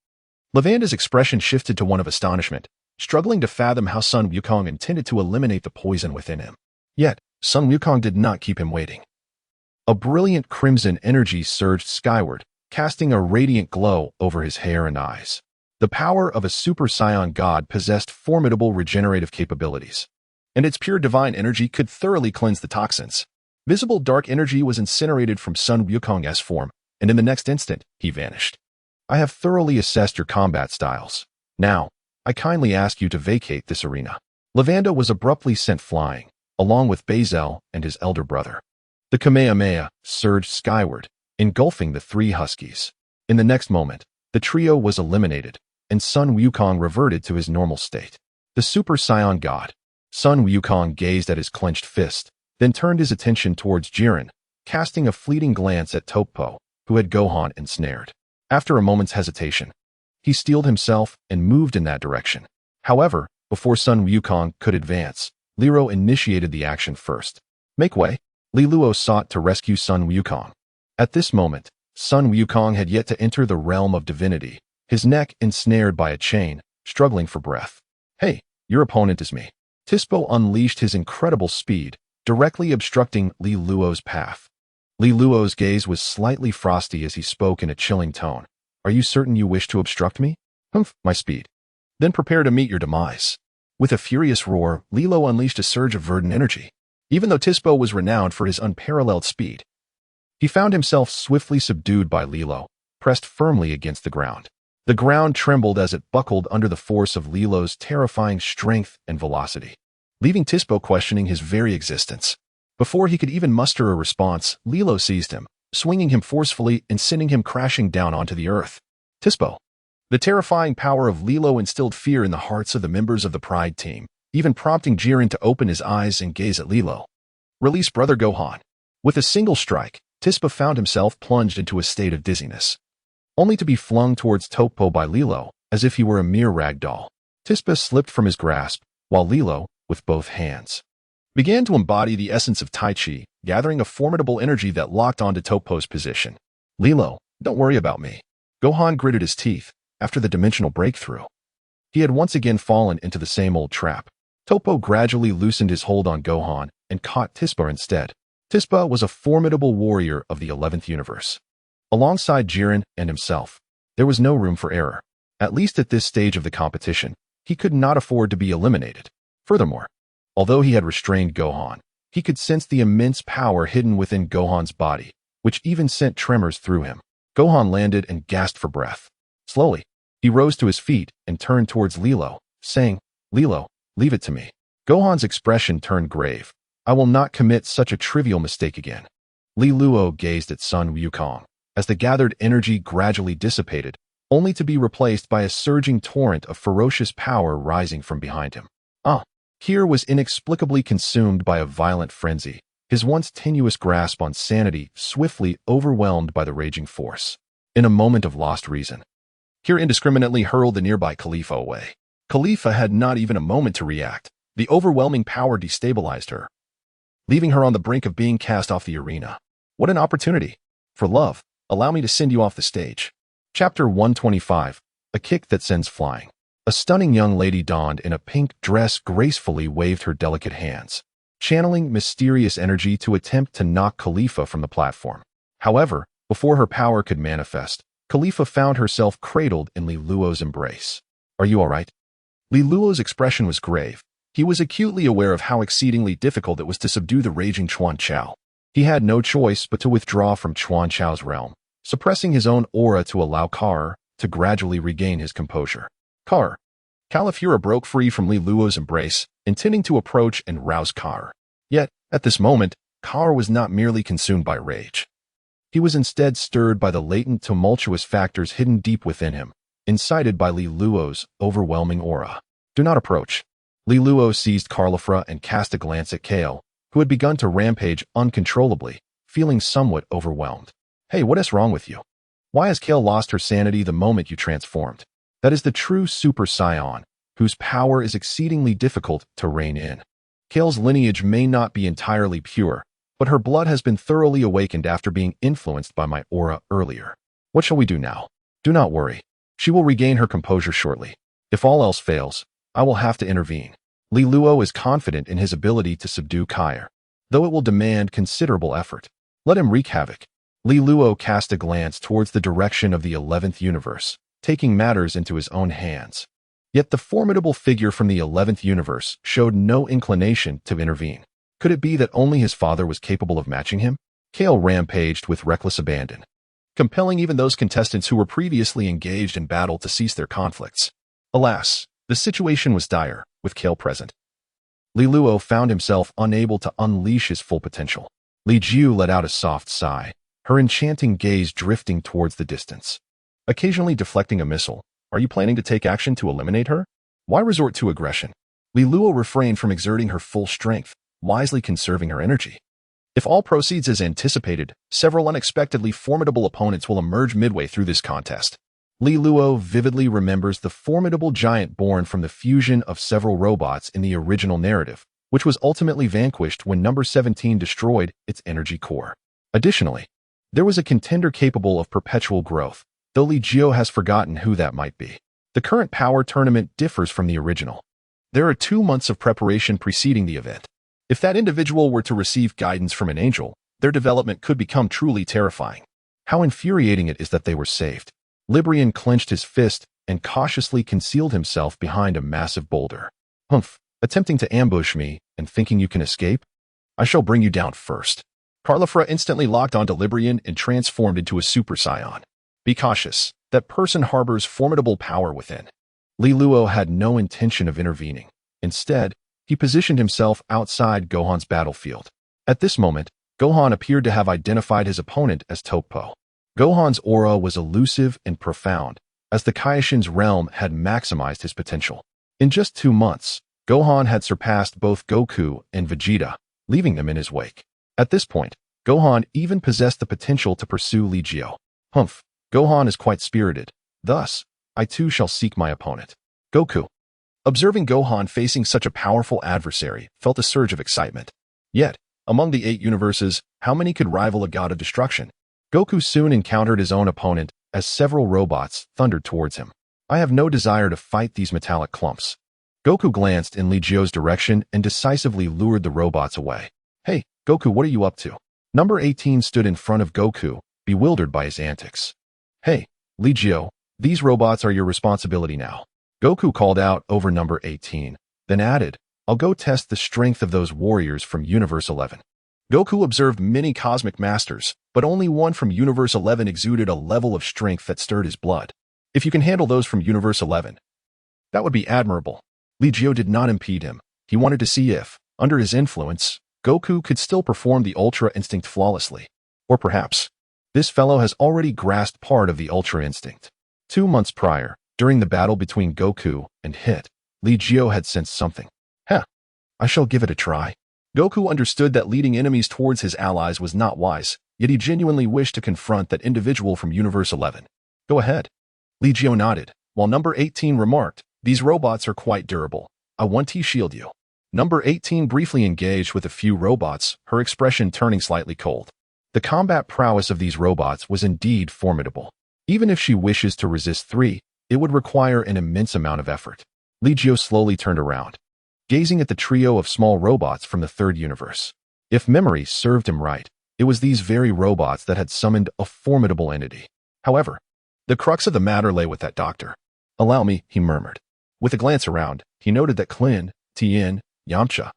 Lavanda's expression shifted to one of astonishment, struggling to fathom how Sun Wukong intended to eliminate the poison within him. Yet, Sun Wukong did not keep him waiting. A brilliant crimson energy surged skyward, casting a radiant glow over his hair and eyes. The power of a Super Saiyan god possessed formidable regenerative capabilities, and its pure divine energy could thoroughly cleanse the toxins. Visible dark energy was incinerated from Sun Wukong's form, and in the next instant, he vanished. I have thoroughly assessed your combat styles. Now, I kindly ask you to vacate this arena. Lavanda was abruptly sent flying, along with Bazel and his elder brother. The Kamehameha surged skyward, engulfing the 3 huskies. In the next moment, the trio was eliminated, and Sun Wukong reverted to his normal state. The Super Saiyan god. Sun Wukong gazed at his clenched fist, then turned his attention towards Jiren, casting a fleeting glance at Tokpo, who had Gohan ensnared. After a moment's hesitation, he steeled himself and moved in that direction. However, before Sun Wukong could advance, Liro initiated the action first. Make way. Li Luo sought to rescue Sun Wukong. At this moment, Sun Wukong had yet to enter the realm of divinity, his neck ensnared by a chain, struggling for breath. Hey, your opponent is me. Tispo unleashed his incredible speed, directly obstructing Li Luo's path. Li Luo's gaze was slightly frosty as he spoke in a chilling tone. Are you certain you wish to obstruct me? Humph, my speed. Then prepare to meet your demise. With a furious roar, Li Luo unleashed a surge of verdant energy. Even though Tispo was renowned for his unparalleled speed, he found himself swiftly subdued by Li Luo, pressed firmly against the ground. The ground trembled as it buckled under the force of Li Luo's terrifying strength and velocity, leaving Tispo questioning his very existence. Before he could even muster a response, Li Luo seized him, swinging him forcefully and sending him crashing down onto the earth. Tispo. The terrifying power of Li Luo instilled fear in the hearts of the members of the Pride team, even prompting Jiren to open his eyes and gaze at Li Luo. Release Brother Gohan. With a single strike, Tispo found himself plunged into a state of dizziness. only to be flung towards Toppo by Lilo, as if he were a mere rag doll. Tispa slipped from his grasp, while Lilo, with both hands, began to embody the essence of Tai Chi, gathering a formidable energy that locked onto Toppo's position. Lilo, don't worry about me. Gohan gritted his teeth after the dimensional breakthrough. He had once again fallen into the same old trap. Toppo gradually loosened his hold on Gohan and caught Tispa instead. Tispa was a formidable warrior of the 11th universe. Alongside Jiren and himself, there was no room for error. At least at this stage of the competition, he could not afford to be eliminated. Furthermore, although he had restrained Gohan, he could sense the immense power hidden within Gohan's body, which even sent tremors through him. Gohan landed and gasped for breath. Slowly, he rose to his feet and turned towards Lilo, saying, "Lilo, leave it to me." Gohan's expression turned grave. "I will not commit such a trivial mistake again." Li Luo gazed at Sun Wukong as the gathered energy gradually dissipated, only to be replaced by a surging torrent of ferocious power rising from behind him. Here was inexplicably consumed by a violent frenzy, his once tenuous grasp on sanity swiftly overwhelmed by the raging force. In a moment of lost reason, Kira indiscriminately hurled the nearby Khalifa away. Khalifa had not even a moment to react. The overwhelming power destabilized her, leaving her on the brink of being cast off the arena. What an opportunity! For love, allow me to send you off the stage. Chapter 125, A Kick That Sends Flying. A stunning young lady donned in a pink dress gracefully waved her delicate hands, channeling mysterious energy to attempt to knock Khalifa from the platform. However, before her power could manifest, Khalifa found herself cradled in Li Luo's embrace. "Are you all right?" Li Luo's expression was grave. He was acutely aware of how exceedingly difficult it was to subdue the raging Chuan Chao. He had no choice but to withdraw from Chuan Chao's realm, suppressing his own aura to allow Kar to gradually regain his composure. Kar. Califura broke free from Li Luo's embrace, intending to approach and rouse Kar. Yet, at this moment, Kar was not merely consumed by rage. He was instead stirred by the latent tumultuous factors hidden deep within him, incited by Li Luo's overwhelming aura. "Do not approach." Li Luo seized Califura and cast a glance at Kale, who had begun to rampage uncontrollably, feeling somewhat overwhelmed. "Hey, what is wrong with you? Why has Kale lost her sanity the moment you transformed?" That is the true Super Saiyan, whose power is exceedingly difficult to rein in. Kale's lineage may not be entirely pure, but her blood has been thoroughly awakened after being influenced by my aura earlier. What shall we do now? Do not worry. She will regain her composure shortly. If all else fails, I will have to intervene. Li Luo is confident in his ability to subdue Kair, though it will demand considerable effort. Let him wreak havoc. Li Luo cast a glance towards the direction of the 11th universe, taking matters into his own hands. Yet the formidable figure from the 11th universe showed no inclination to intervene. Could it be that only his father was capable of matching him? Kale rampaged with reckless abandon, compelling even those contestants who were previously engaged in battle to cease their conflicts. Alas, the situation was dire, with Kale present. Li Luo found himself unable to unleash his full potential. Li Jiu let out a soft sigh, her enchanting gaze drifting towards the distance. Occasionally deflecting a missile, are you planning to take action to eliminate her? Why resort to aggression? Li Luo refrained from exerting her full strength, wisely conserving her energy. If all proceeds as anticipated, several unexpectedly formidable opponents will emerge midway through this contest. Li Luo vividly remembers the formidable giant born from the fusion of several robots in the original narrative, which was ultimately vanquished when number 17 destroyed its energy core. Additionally, there was a contender capable of perpetual growth, though Li Jiu has forgotten who that might be. The current power tournament differs from the original. There are 2 months of preparation preceding the event. If that individual were to receive guidance from an angel, their development could become truly terrifying. How infuriating it is that they were saved. Librian clenched his fist and cautiously concealed himself behind a massive boulder. "Humph, attempting to ambush me and thinking you can escape? I shall bring you down first." Califura instantly locked onto Librian and transformed into a Super Saiyan. Be cautious. That person harbors formidable power within. Li Luo had no intention of intervening. Instead, he positioned himself outside Gohan's battlefield. At this moment, Gohan appeared to have identified his opponent as Toppo. Gohan's aura was elusive and profound, as the Kaishin's realm had maximized his potential. In just 2 months, Gohan had surpassed both Goku and Vegeta, leaving them in his wake. At this point, Gohan even possessed the potential to pursue Li Jiu. "Humph, Gohan is quite spirited. Thus, I too shall seek my opponent. Goku, observing Gohan facing such a powerful adversary, felt a surge of excitement. Yet, among the 8 universes, how many could rival a god of destruction? Goku soon encountered his own opponent as several robots thundered towards him. I have no desire to fight these metallic clumps. Goku glanced in Li Jiu's direction and decisively lured the robots away. Hey, Goku, what are you up to? Number 18 stood in front of Goku, bewildered by his antics. Hey, Li Jiu, these robots are your responsibility now. Goku called out over number 18, then added, I'll go test the strength of those warriors from Universe 11. Goku observed many cosmic masters, but only one from Universe 11 exuded a level of strength that stirred his blood. If you can handle those from Universe 11, that would be admirable. Li Jiu did not impede him. He wanted to see if, under his influence, Goku could still perform the Ultra Instinct flawlessly. Or perhaps, this fellow has already grasped part of the Ultra Instinct. 2 months prior, during the battle between Goku and Hit, Li Jiu had sensed something. I shall give it a try. Goku understood that leading enemies towards his allies was not wise, yet he genuinely wished to confront that individual from Universe 11. Go ahead. Li Jiu nodded, while number 18 remarked, these robots are quite durable. I want to shield you. Number 18 briefly engaged with a few robots, her expression turning slightly cold. The combat prowess of these robots was indeed formidable. Even if she wishes to resist 3, it would require an immense amount of effort. Li Jiu slowly turned around, gazing at the trio of small robots from the 3rd universe. If memory served him right, it was these very robots that had summoned a formidable entity. However, the crux of the matter lay with that doctor. Allow me, he murmured. With a glance around, he noted that Klin, Tien, Yamcha,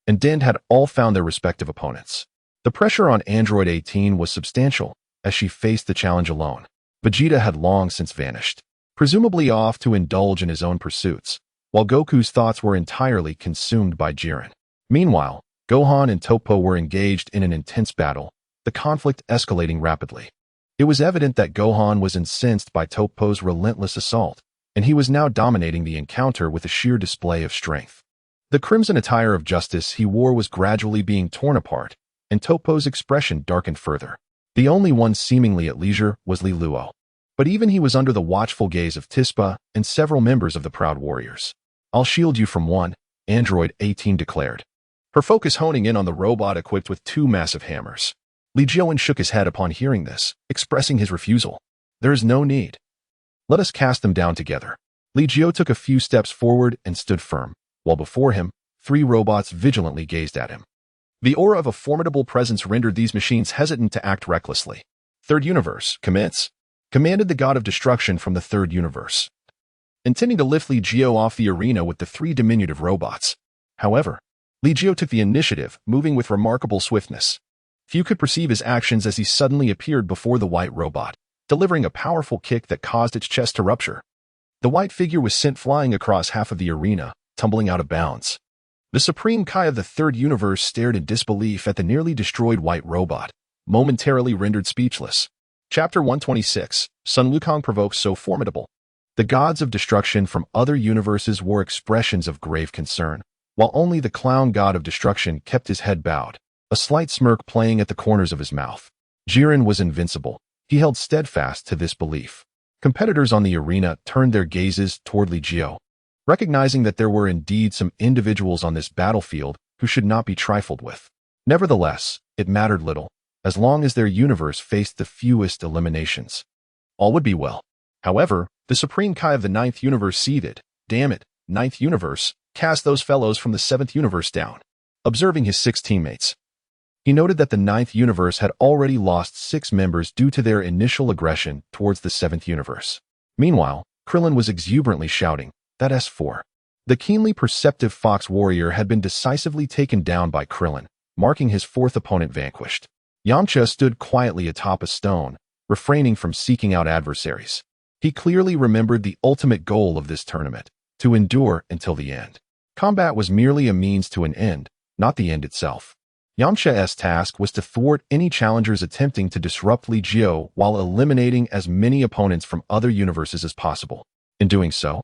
and Dend had all found their respective opponents. The pressure on Android 18 was substantial as she faced the challenge alone. Vegeta had long since vanished, presumably off to indulge in his own pursuits, while Goku's thoughts were entirely consumed by Jiren. Meanwhile, Gohan and Toppo were engaged in an intense battle, the conflict escalating rapidly. It was evident that Gohan was incensed by Toppo's relentless assault, and he was now dominating the encounter with a sheer display of strength. The crimson attire of justice he wore was gradually being torn apart, and Toppo's expression darkened further. The only one seemingly at leisure was Li Luo. But even he was under the watchful gaze of Tispa and several members of the Proud Warriors. I'll shield you from one, Android 18 declared, her focus honing in on the robot equipped with 2 massive hammers. Li Jiu shook his head upon hearing this, expressing his refusal. There is no need. Let us cast them down together. Li Jiu took a few steps forward and stood firm, while before him, 3 robots vigilantly gazed at him. The aura of a formidable presence rendered these machines hesitant to act recklessly. 3rd universe, commence, commanded the god of destruction from the 3rd universe, intending to lift Li Jiu off the arena with the 3 diminutive robots. However, Li Jiu took the initiative, moving with remarkable swiftness. Few could perceive his actions as he suddenly appeared before the white robot, delivering a powerful kick that caused its chest to rupture. The white figure was sent flying across half of the arena, tumbling out of bounds. The Supreme Kai of the 3rd universe stared in disbelief at the nearly destroyed white robot, momentarily rendered speechless. Chapter 126, Sun Wukong provokes so formidable. The gods of destruction from other universes wore expressions of grave concern, while only the clown god of destruction kept his head bowed, a slight smirk playing at the corners of his mouth. Jiren was invincible. He held steadfast to this belief. Competitors on the arena turned their gazes toward Li Jiu, recognizing that there were indeed some individuals on this battlefield who should not be trifled with. Nevertheless, it mattered little, as long as their universe faced the fewest eliminations. All would be well. However, the Supreme Kai of the 9th universe seethed. Damn it, 9th universe, cast those fellows from the 7th universe down. Observing his 6 teammates, he noted that the 9th universe had already lost 6 members due to their initial aggression towards the 7th universe. Meanwhile, Krillin was exuberantly shouting, that S4. The keenly perceptive Fox Warrior had been decisively taken down by Krillin, marking his 4th opponent vanquished. Yamcha stood quietly atop a stone, refraining from seeking out adversaries. He clearly remembered the ultimate goal of this tournament, to endure until the end. Combat was merely a means to an end, not the end itself. Yamcha's task was to thwart any challengers attempting to disrupt Li Jiu while eliminating as many opponents from other universes as possible. In doing so,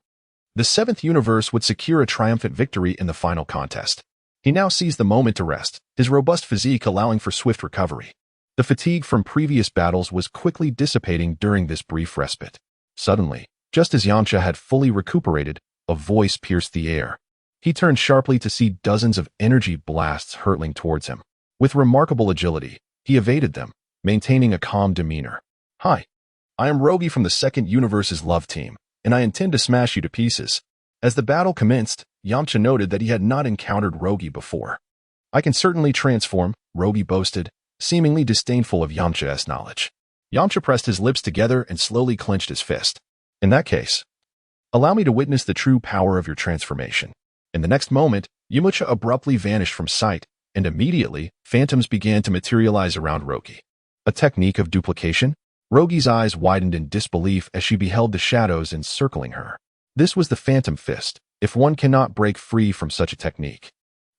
the 7th universe would secure a triumphant victory in the final contest. He now seized the moment to rest, his robust physique allowing for swift recovery. The fatigue from previous battles was quickly dissipating during this brief respite. Suddenly, just as Yamcha had fully recuperated, a voice pierced the air. He turned sharply to see dozens of energy blasts hurtling towards him. With remarkable agility, he evaded them, maintaining a calm demeanor. "Hi, I am Rogi from the Second Universe's Love Team, and I intend to smash you to pieces." As the battle commenced, Yamcha noted that he had not encountered Rogi before. "I can certainly transform," Rogi boasted, seemingly disdainful of Yamcha's knowledge. Yamcha pressed his lips together and slowly clenched his fist. "In that case, allow me to witness the true power of your transformation." In the next moment, Yamcha abruptly vanished from sight, and immediately, phantoms began to materialize around Rogi. A technique of duplication? Rogi's eyes widened in disbelief as she beheld the shadows encircling her. This was the Phantom Fist. If one cannot break free from such a technique,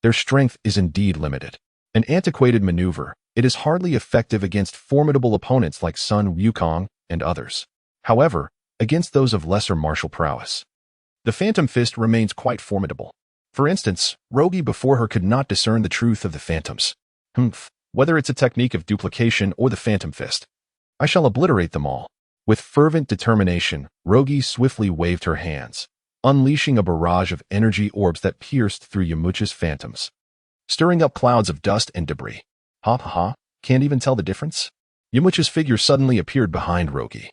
their strength is indeed limited. An antiquated maneuver, it is hardly effective against formidable opponents like Sun Wukong and others. However, against those of lesser martial prowess, the Phantom Fist remains quite formidable. For instance, Rogi before her could not discern the truth of the phantoms. Whether it's a technique of duplication or the Phantom Fist, I shall obliterate them all. With fervent determination, Rogi swiftly waved her hands, unleashing a barrage of energy orbs that pierced through Yamcha's phantoms, stirring up clouds of dust and debris. Can't even tell the difference? Yamcha's figure suddenly appeared behind Rogi,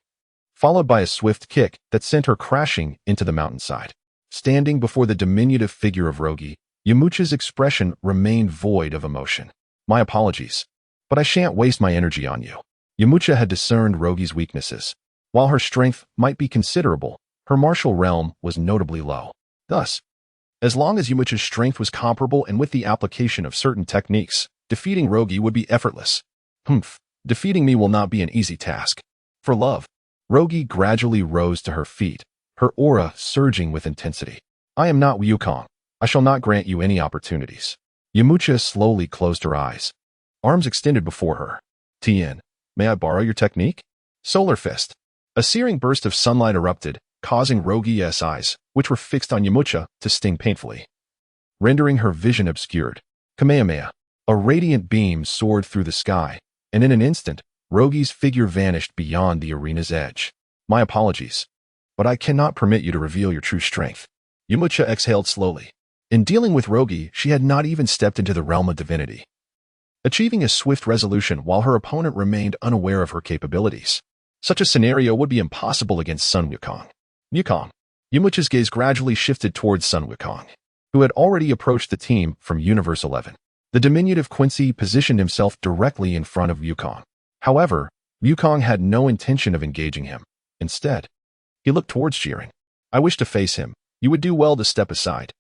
followed by a swift kick that sent her crashing into the mountainside. Standing before the diminutive figure of Rogi, Yamcha's expression remained void of emotion. "My apologies, but I shan't waste my energy on you." Yamcha had discerned Rogi's weaknesses. While her strength might be considerable, her martial realm was notably low. Thus, as long as Yamcha's strength was comparable and with the application of certain techniques, defeating Rogi would be effortless. Defeating me will not be an easy task. For love. Rogi gradually rose to her feet, her aura surging with intensity. "I am not Wukong. I shall not grant you any opportunities." Yamcha slowly closed her eyes, arms extended before her. "Tien, may I borrow your technique?" Solar Fist. A searing burst of sunlight erupted, causing Rogi's eyes, which were fixed on Yamcha, to sting painfully, rendering her vision obscured. Kamehameha. A radiant beam soared through the sky, and in an instant, Rogi's figure vanished beyond the arena's edge. "My apologies, but I cannot permit you to reveal your true strength." Yamcha exhaled slowly. In dealing with Rogi, she had not even stepped into the realm of divinity, achieving a swift resolution while her opponent remained unaware of her capabilities. Such a scenario would be impossible against Sun Wukong. Yamcha's gaze gradually shifted towards Sun Wukong, who had already approached the team from Universe 11. The diminutive Quincy positioned himself directly in front of Wukong. However, Wukong had no intention of engaging him. Instead, he looked towards Jiren. "I wish to face him. You would do well to step aside."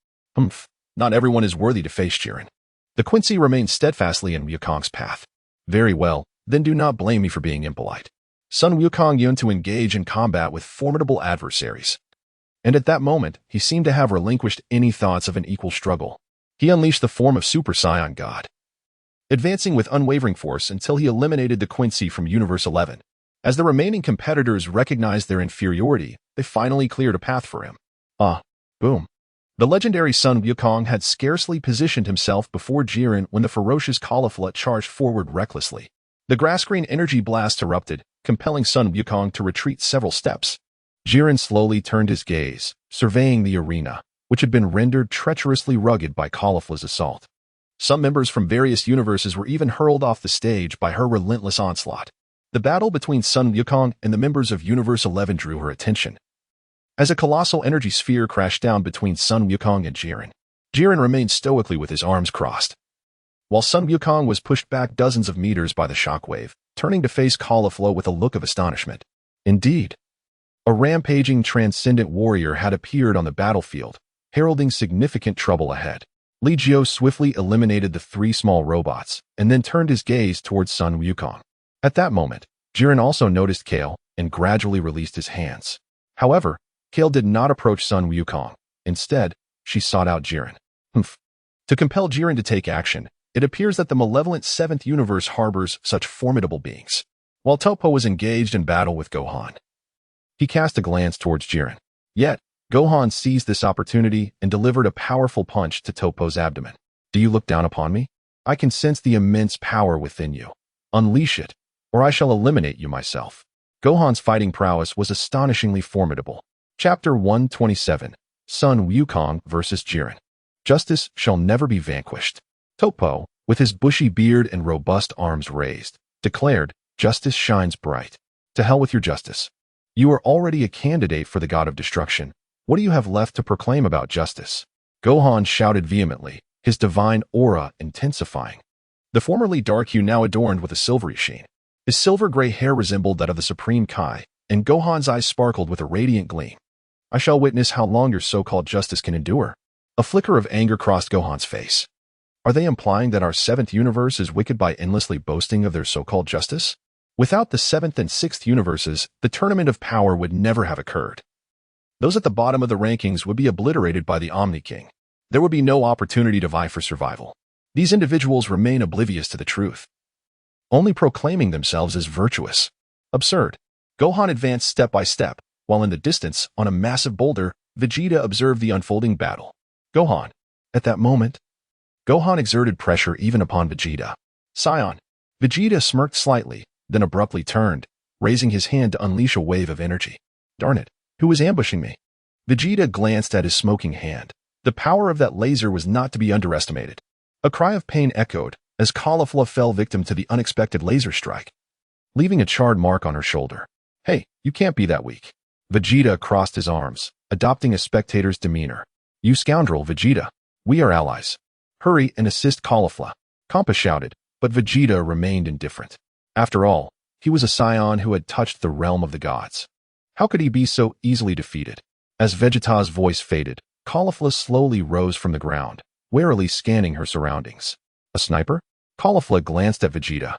Not everyone is worthy to face Jiren. The Quincy remained steadfastly in Wukong's path. "Very well, then do not blame me for being impolite." Sun Wukong yearned to engage in combat with formidable adversaries, and at that moment, he seemed to have relinquished any thoughts of an equal struggle. He unleashed the form of Super Saiyan God, advancing with unwavering force until he eliminated the Quincy from Universe 11. As the remaining competitors recognized their inferiority, they finally cleared a path for him. Boom. The legendary Sun Wukong had scarcely positioned himself before Jiren when the ferocious Caulifla charged forward recklessly. The grass-green energy blast erupted, compelling Sun Wukong to retreat several steps. Jiren slowly turned his gaze, surveying the arena, which had been rendered treacherously rugged by Caulifla's assault. Some members from various universes were even hurled off the stage by her relentless onslaught. The battle between Sun Wukong and the members of Universe 11 drew her attention. As a colossal energy sphere crashed down between Sun Wukong and Jiren, Jiren remained stoically with his arms crossed, while Sun Wukong was pushed back dozens of meters by the shockwave, turning to face Caulifla with a look of astonishment. Indeed, a rampaging transcendent warrior had appeared on the battlefield, heralding significant trouble ahead. Li Jiu swiftly eliminated the three small robots, and then turned his gaze towards Sun Wukong. At that moment, Jiren also noticed Kale and gradually released his hands. However, Kale did not approach Sun Wukong. Instead, she sought out Jiren. To compel Jiren to take action, it appears that the malevolent 7th universe harbors such formidable beings. While Toppo was engaged in battle with Gohan, he cast a glance towards Jiren. Yet, Gohan seized this opportunity and delivered a powerful punch to Toppo's abdomen. "Do you look down upon me? I can sense the immense power within you." Unleash it, or I shall eliminate you myself. Gohan's fighting prowess was astonishingly formidable. Chapter 127, Sun Wukong vs. Jiren. Justice shall never be vanquished. Topo, with his bushy beard and robust arms raised, declared, "Justice shines bright. To hell with your justice. You are already a candidate for the god of destruction. What do you have left to proclaim about justice?" Gohan shouted vehemently, his divine aura intensifying. The formerly dark hue now adorned with a silvery sheen. His silver-gray hair resembled that of the Supreme Kai, and Gohan's eyes sparkled with a radiant gleam. "I shall witness how long your so-called justice can endure." A flicker of anger crossed Gohan's face. Are they implying that our seventh universe is wicked by endlessly boasting of their so-called justice? Without the seventh and sixth universes, the tournament of power would never have occurred. Those at the bottom of the rankings would be obliterated by the Omni King. There would be no opportunity to vie for survival. These individuals remain oblivious to the truth, only proclaiming themselves as virtuous. Absurd. Gohan advanced step by step, while in the distance, on a massive boulder, Vegeta observed the unfolding battle. Gohan. At that moment, Gohan exerted pressure even upon Vegeta. Scion. Vegeta smirked slightly, then abruptly turned, raising his hand to unleash a wave of energy. Darn it, who is ambushing me? Vegeta glanced at his smoking hand. The power of that laser was not to be underestimated. A cry of pain echoed as Caulifla fell victim to the unexpected laser strike, leaving a charred mark on her shoulder. "Hey, you can't be that weak." Vegeta crossed his arms, adopting a spectator's demeanor. "You scoundrel, Vegeta. We are allies. Hurry and assist Caulifla," Kampa shouted, but Vegeta remained indifferent. After all, he was a Scion who had touched the realm of the gods. How could he be so easily defeated? As Vegeta's voice faded, Caulifla slowly rose from the ground, warily scanning her surroundings. A sniper? Caulifla glanced at Vegeta,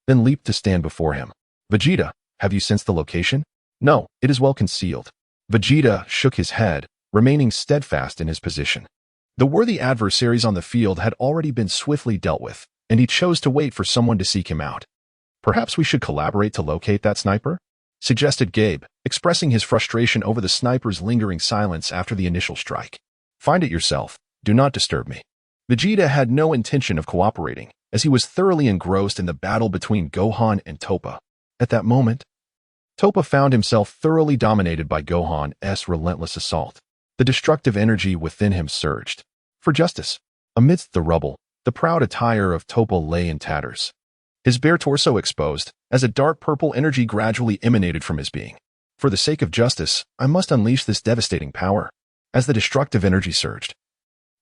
then leaped to stand before him. "Vegeta, have you sensed the location?" "No, it is well concealed." Vegeta shook his head, remaining steadfast in his position. The worthy adversaries on the field had already been swiftly dealt with, and he chose to wait for someone to seek him out. "Perhaps we should collaborate to locate that sniper?" suggested Gabe, expressing his frustration over the sniper's lingering silence after the initial strike. "Find it yourself. Do not disturb me." Vegeta had no intention of cooperating, as he was thoroughly engrossed in the battle between Gohan and Toppa. At that moment, Toppa found himself thoroughly dominated by Gohan's relentless assault. The destructive energy within him surged. For justice. Amidst the rubble, the proud attire of Toppa lay in tatters, his bare torso exposed, as a dark purple energy gradually emanated from his being. "For the sake of justice, I must unleash this devastating power." As the destructive energy surged,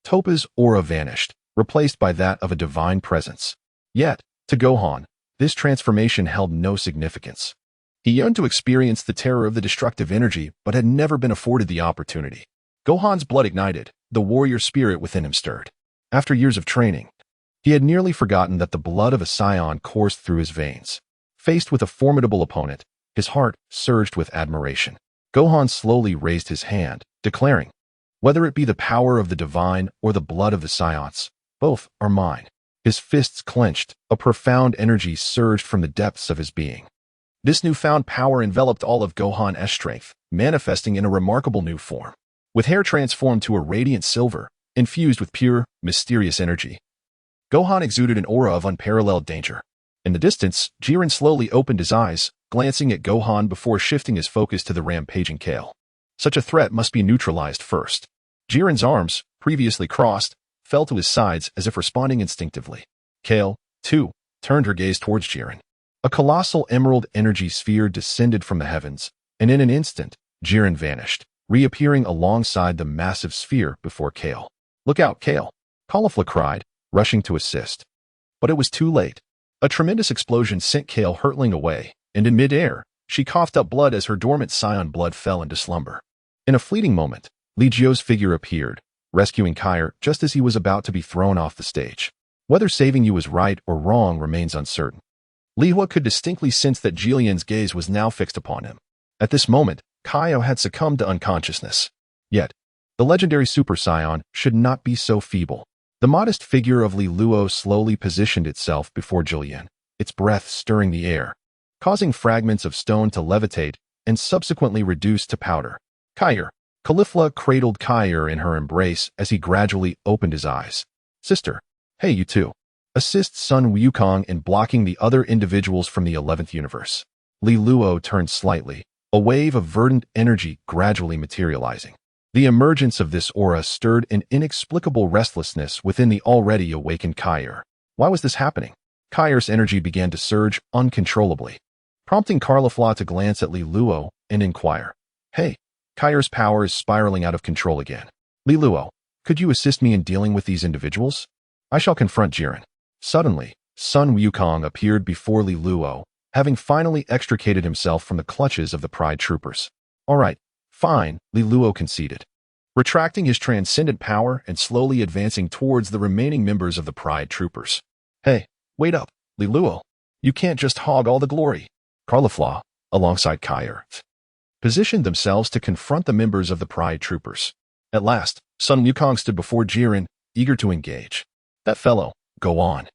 Toppa's aura vanished, replaced by that of a divine presence. Yet, to Gohan, this transformation held no significance. He yearned to experience the terror of the destructive energy, but had never been afforded the opportunity. Gohan's blood ignited, the warrior spirit within him stirred. After years of training, he had nearly forgotten that the blood of a Scion coursed through his veins. Faced with a formidable opponent, his heart surged with admiration. Gohan slowly raised his hand, declaring, "Whether it be the power of the divine or the blood of the Saiyans, both are mine." His fists clenched, a profound energy surged from the depths of his being. This newfound power enveloped all of Gohan's strength, manifesting in a remarkable new form. With hair transformed to a radiant silver, infused with pure, mysterious energy, Gohan exuded an aura of unparalleled danger. In the distance, Jiren slowly opened his eyes, glancing at Gohan before shifting his focus to the rampaging Kale. Such a threat must be neutralized first. Jiren's arms, previously crossed, fell to his sides as if responding instinctively. Kale, too, turned her gaze towards Jiren. A colossal emerald energy sphere descended from the heavens, and in an instant, Jiren vanished, reappearing alongside the massive sphere before Kale. "Look out, Kale!" Caulifla cried, rushing to assist. But it was too late. A tremendous explosion sent Kale hurtling away, and in midair, she coughed up blood as her dormant Scion blood fell into slumber. In a fleeting moment, Li Jiu's figure appeared, rescuing Kair just as he was about to be thrown off the stage. Whether saving you was right or wrong remains uncertain. Li Jiu could distinctly sense that Jillian's gaze was now fixed upon him. At this moment, Kaio had succumbed to unconsciousness. Yet, the legendary Super Saiyan should not be so feeble. The modest figure of Li Luo slowly positioned itself before Jillian, its breath stirring the air, causing fragments of stone to levitate and subsequently reduce to powder. "Kair." Caulifla cradled Kair in her embrace as he gradually opened his eyes. "Sister. Hey, you too." assists Sun Wukong in blocking the other individuals from the 11th universe. Li Luo turned slightly, a wave of verdant energy gradually materializing. The emergence of this aura stirred an inexplicable restlessness within the already awakened Kair. Why was this happening? Kair's energy began to surge uncontrollably, prompting Carlifla to glance at Li Luo and inquire, "Hey, Kair's power is spiraling out of control again. Li Luo, could you assist me in dealing with these individuals? I shall confront Jiren." Suddenly, Sun Wukong appeared before Li Luo, having finally extricated himself from the clutches of the Pride Troopers. "All right, fine," Li Luo conceded, retracting his transcendent power and slowly advancing towards the remaining members of the Pride Troopers. "Hey, wait up, Li Luo. You can't just hog all the glory." Carlifla, alongside Kair, positioned themselves to confront the members of the Pride Troopers. At last, Sun Wukong stood before Jiren, eager to engage. "That fellow, go on.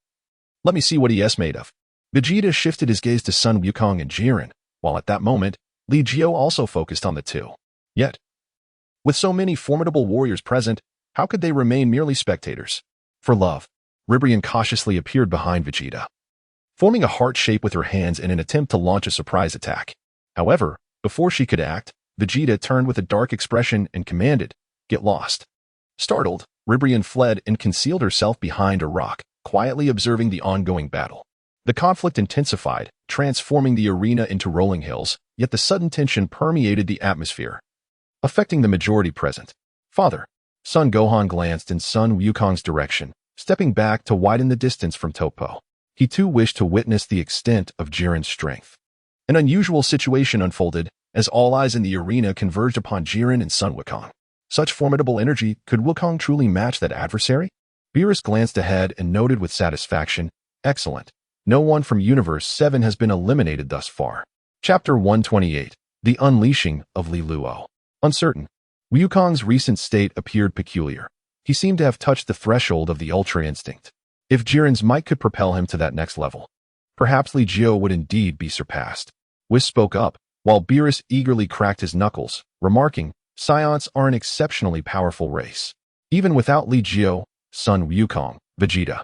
Let me see what he is made of." Vegeta shifted his gaze to Sun Wukong and Jiren, while at that moment, Li Jiu also focused on the two. Yet, with so many formidable warriors present, how could they remain merely spectators? For love, Ribrian cautiously appeared behind Vegeta, forming a heart shape with her hands in an attempt to launch a surprise attack. However, before she could act, Vegeta turned with a dark expression and commanded, "Get lost." Startled, Ribrian fled and concealed herself behind a rock, quietly observing the ongoing battle. The conflict intensified, transforming the arena into rolling hills, yet the sudden tension permeated the atmosphere, affecting the majority present. "Father." Son Gohan glanced in Sun Wukong's direction, stepping back to widen the distance from Topo. He too wished to witness the extent of Jiren's strength. An unusual situation unfolded as all eyes in the arena converged upon Jiren and Sun Wukong. Such formidable energy, could Wukong truly match that adversary? Beerus glanced ahead and noted with satisfaction, "Excellent. No one from Universe 7 has been eliminated thus far." Chapter 128, The Unleashing of Li Luo. Uncertain. Wukong's recent state appeared peculiar. He seemed to have touched the threshold of the Ultra Instinct. If Jiren's might could propel him to that next level, perhaps Li Jiu would indeed be surpassed. Whis spoke up, while Beerus eagerly cracked his knuckles, remarking, "Saiyans are an exceptionally powerful race. Even without Li Jiu, Sun Wukong, Vegeta,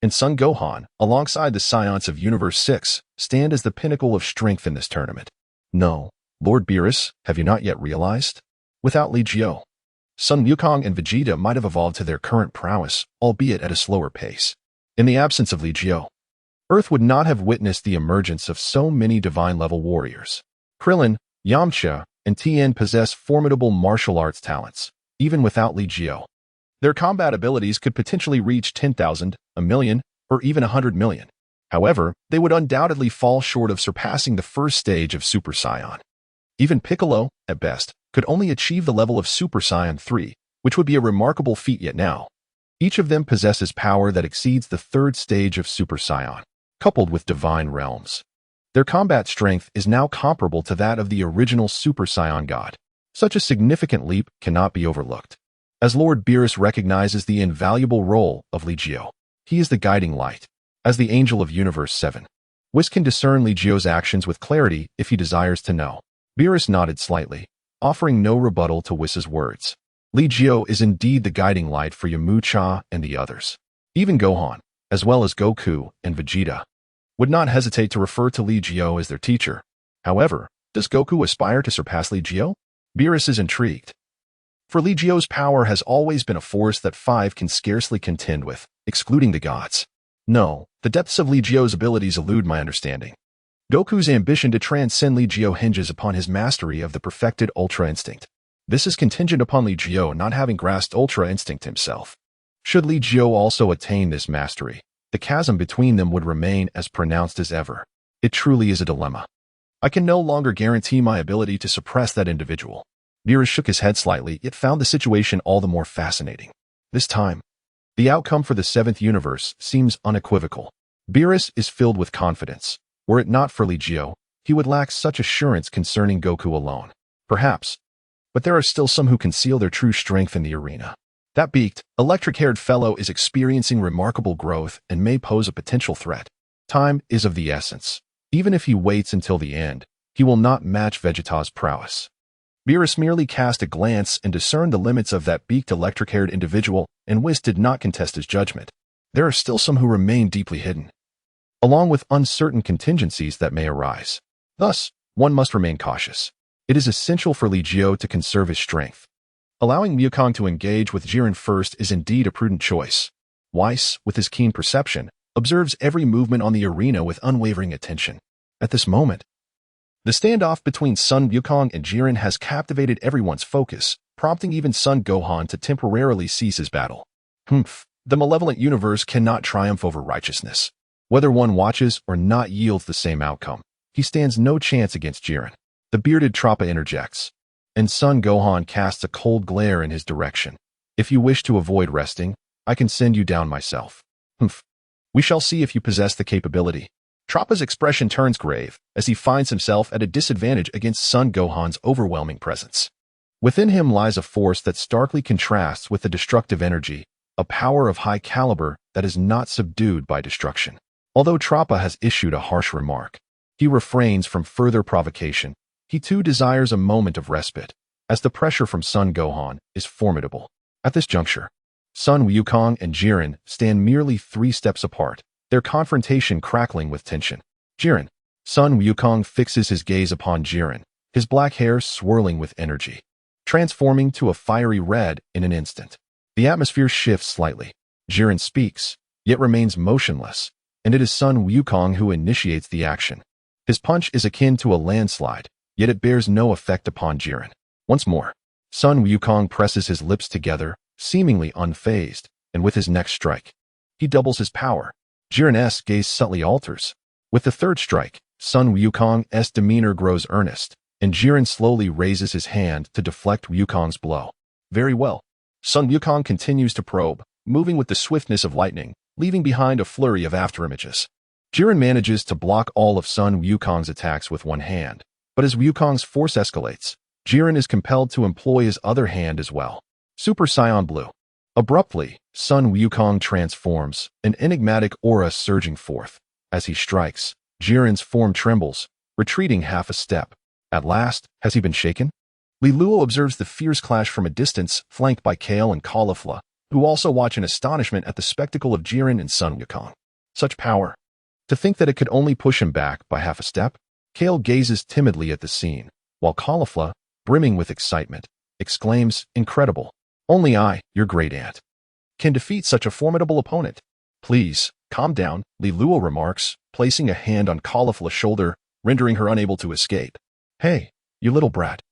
and Son Gohan, alongside the Saiyans of Universe 6, stand as the pinnacle of strength in this tournament." "No, Lord Beerus, have you not yet realized? Without Li Jiu, Sun Wukong and Vegeta might have evolved to their current prowess, albeit at a slower pace. In the absence of Li Jiu, Earth would not have witnessed the emergence of so many divine-level warriors. Krillin, Yamcha, and Tien possess formidable martial arts talents, even without Li Jiu. Their combat abilities could potentially reach 10,000, a million, or even 100 million. However, they would undoubtedly fall short of surpassing the first stage of Super Saiyan. Even Piccolo, at best, could only achieve the level of Super Saiyan 3, which would be a remarkable feat yet now. Each of them possesses power that exceeds the third stage of Super Saiyan, coupled with divine realms. Their combat strength is now comparable to that of the original Super Saiyan God. Such a significant leap cannot be overlooked. As Lord Beerus recognizes the invaluable role of Li Jiu, he is the guiding light. As the Angel of Universe 7, Whis can discern Li Jiu's actions with clarity if he desires to know. Beerus nodded slightly, offering no rebuttal to Whis' words. Li Jiu is indeed the guiding light for Yamcha and the others. Even Gohan, as well as Goku and Vegeta, would not hesitate to refer to Li Jiu as their teacher. However, does Goku aspire to surpass Li Jiu? Beerus is intrigued. For Li Jiu's power has always been a force that 5 can scarcely contend with, excluding the gods. No, the depths of Li Jiu's abilities elude my understanding. Goku's ambition to transcend Li Jiu hinges upon his mastery of the perfected Ultra Instinct. This is contingent upon Li Jiu not having grasped Ultra Instinct himself. Should Li Jiu also attain this mastery, the chasm between them would remain as pronounced as ever. It truly is a dilemma. I can no longer guarantee my ability to suppress that individual. Beerus shook his head slightly, yet found the situation all the more fascinating. This time, the outcome for the 7th universe seems unequivocal. Beerus is filled with confidence. Were it not for Li Jiu, he would lack such assurance concerning Goku alone. Perhaps. But there are still some who conceal their true strength in the arena. That beaked, electric-haired fellow is experiencing remarkable growth and may pose a potential threat. Time is of the essence. Even if he waits until the end, he will not match Vegeta's prowess. Beerus merely cast a glance and discerned the limits of that beaked electric-haired individual, and Whis did not contest his judgment. there are still some who remain deeply hidden, along with uncertain contingencies that may arise. Thus, one must remain cautious. It is essential for Li Jiu to conserve his strength. Allowing Wukong to engage with Jiren first is indeed a prudent choice. Weiss, with his keen perception, observes every movement on the arena with unwavering attention. At this moment, the standoff between Son Wukong and Jiren has captivated everyone's focus, prompting even Son Gohan to temporarily cease his battle. The malevolent universe cannot triumph over righteousness. Whether one watches or not yields the same outcome. He stands no chance against Jiren. The bearded Trappa interjects, and Son Gohan casts a cold glare in his direction. If you wish to avoid resting, I can send you down myself. We shall see if you possess the capability. Trappa's expression turns grave as he finds himself at a disadvantage against Son Gohan's overwhelming presence. Within him lies a force that starkly contrasts with the destructive energy, a power of high caliber that is not subdued by destruction. Although Trappa has issued a harsh remark, he refrains from further provocation. He too desires a moment of respite, as the pressure from Son Gohan is formidable. At this juncture, Son Wukong and Jiren stand merely 3 steps apart, their confrontation crackling with tension. Jiren. Son Wukong fixes his gaze upon Jiren, his black hair swirling with energy, transforming to a fiery red in an instant. The atmosphere shifts slightly. Jiren speaks, yet remains motionless, and it is Son Wukong who initiates the action. His punch is akin to a landslide, yet it bears no effect upon Jiren. Once more, Son Wukong presses his lips together, seemingly unfazed, and with his next strike, he doubles his power. Jiren's gaze subtly alters. With the third strike, Son Wukong's demeanor grows earnest, and Jiren slowly raises his hand to deflect Wukong's blow. Very well. Son Wukong continues to probe, moving with the swiftness of lightning, leaving behind a flurry of afterimages. Jiren manages to block all of Son Wukong's attacks with one hand, but as Wukong's force escalates, Jiren is compelled to employ his other hand as well. Super Saiyan Blue. Abruptly, Son Wukong transforms, an enigmatic aura surging forth. As he strikes, Jiren's form trembles, retreating half a step. At last, has he been shaken? Li Luo observes the fierce clash from a distance, flanked by Kale and Caulifla, who also watch in astonishment at the spectacle of Jiren and Son Wukong. Such power. To think that it could only push him back by half a step? Kale gazes timidly at the scene, while Caulifla, brimming with excitement, exclaims, "Incredible. Only I, your great aunt, can defeat such a formidable opponent." "Please, calm down," Li Luo remarks, placing a hand on Caulifla's shoulder, rendering her unable to escape. "Hey, you little brat.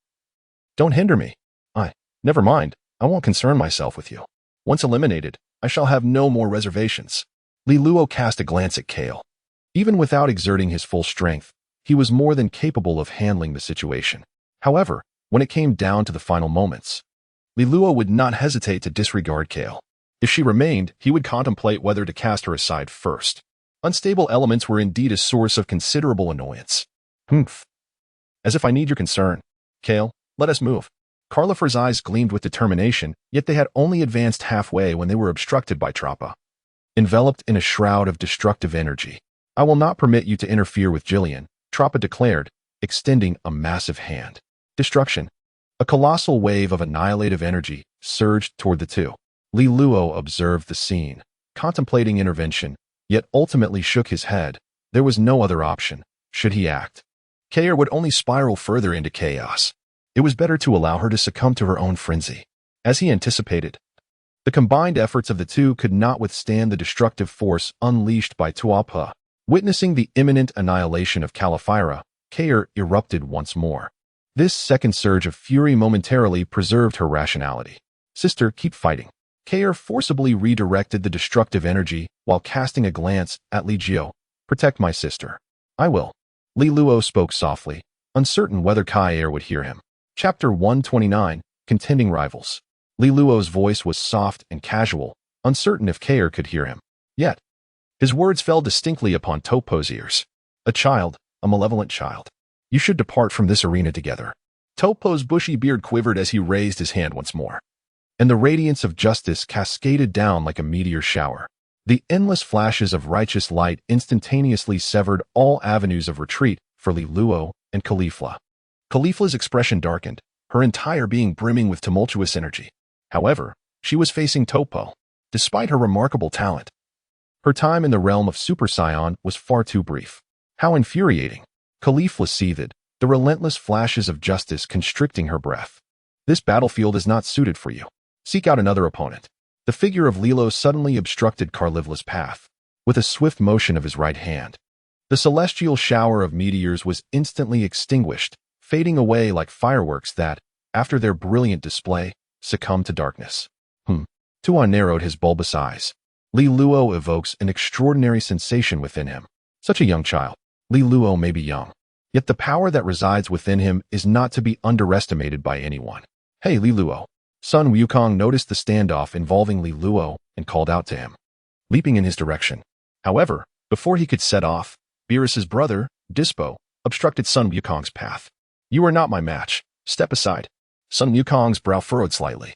Don't hinder me. Never mind, I won't concern myself with you. Once eliminated, I shall have no more reservations." Li Luo cast a glance at Kale. Even without exerting his full strength, he was more than capable of handling the situation. However, when it came down to the final moments, Li Luo would not hesitate to disregard Kale. If she remained, he would contemplate whether to cast her aside first. Unstable elements were indeed a source of considerable annoyance. As if I need your concern. Kale, let us move. Caulifla's eyes gleamed with determination, yet they had only advanced halfway when they were obstructed by Trappa. Enveloped in a shroud of destructive energy, "I will not permit you to interfere with Jillian," Trappa declared, extending a massive hand. Destruction. A colossal wave of annihilative energy surged toward the two. Li Luo observed the scene, contemplating intervention, yet ultimately shook his head. There was no other option, should he act. Kair would only spiral further into chaos. It was better to allow her to succumb to her own frenzy. As he anticipated, the combined efforts of the two could not withstand the destructive force unleashed by Tuapa. Witnessing the imminent annihilation of Caliphyra, Kair erupted once more. This second surge of fury momentarily preserved her rationality. "Sister, keep fighting." Kair forcibly redirected the destructive energy while casting a glance at Li Jiu. "Protect my sister." "I will." Li Luo spoke softly, uncertain whether Kair would hear him. Chapter 129, Contending Rivals. Li Luo's voice was soft and casual, uncertain if Kair could hear him. Yet, his words fell distinctly upon Topo's ears. "A child, a malevolent child. You should depart from this arena together." Topo's bushy beard quivered as he raised his hand once more, and the radiance of justice cascaded down like a meteor shower. The endless flashes of righteous light instantaneously severed all avenues of retreat for Li Luo and Caulifla. Caulifla's expression darkened, her entire being brimming with tumultuous energy. However, she was facing Topo. Despite her remarkable talent, Her time in the realm of Super Saiyan was far too brief. How infuriating. Caulifla seethed, the relentless flashes of justice constricting her breath. This battlefield is not suited for you. Seek out another opponent. The figure of Lilo suddenly obstructed Caulifla's path. With a swift motion of his right hand, the celestial shower of meteors was instantly extinguished, fading away like fireworks that, after their brilliant display, succumbed to darkness. Tuan narrowed his bulbous eyes. Li Luo evokes an extraordinary sensation within him. Such a young child. Li Luo may be young, yet the power that resides within him is not to be underestimated by anyone. Hey, Li Luo. Sun Wukong noticed the standoff involving Li Luo and called out to him, leaping in his direction. However, before he could set off, Beerus's brother, Dispo, obstructed Sun Wukong's path. You are not my match. Step aside. Sun Wukong's brow furrowed slightly.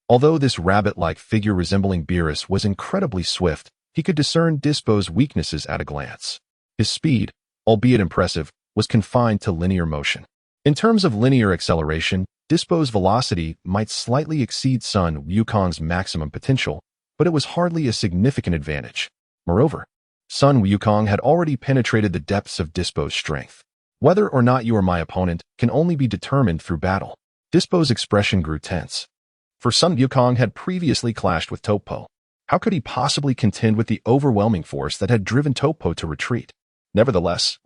Although this rabbit-like figure resembling Beerus was incredibly swift, he could discern Dispo's weaknesses at a glance. His speed, albeit impressive, was confined to linear motion. In terms of linear acceleration, Dispo's velocity might slightly exceed Sun Wukong's maximum potential, but it was hardly a significant advantage. Moreover, Sun Wukong had already penetrated the depths of Dispo's strength. Whether or not you are my opponent can only be determined through battle. Dispo's expression grew tense. For Sun Wukong had previously clashed with Topo. How could he possibly contend with the overwhelming force that had driven Topo to retreat? Nevertheless,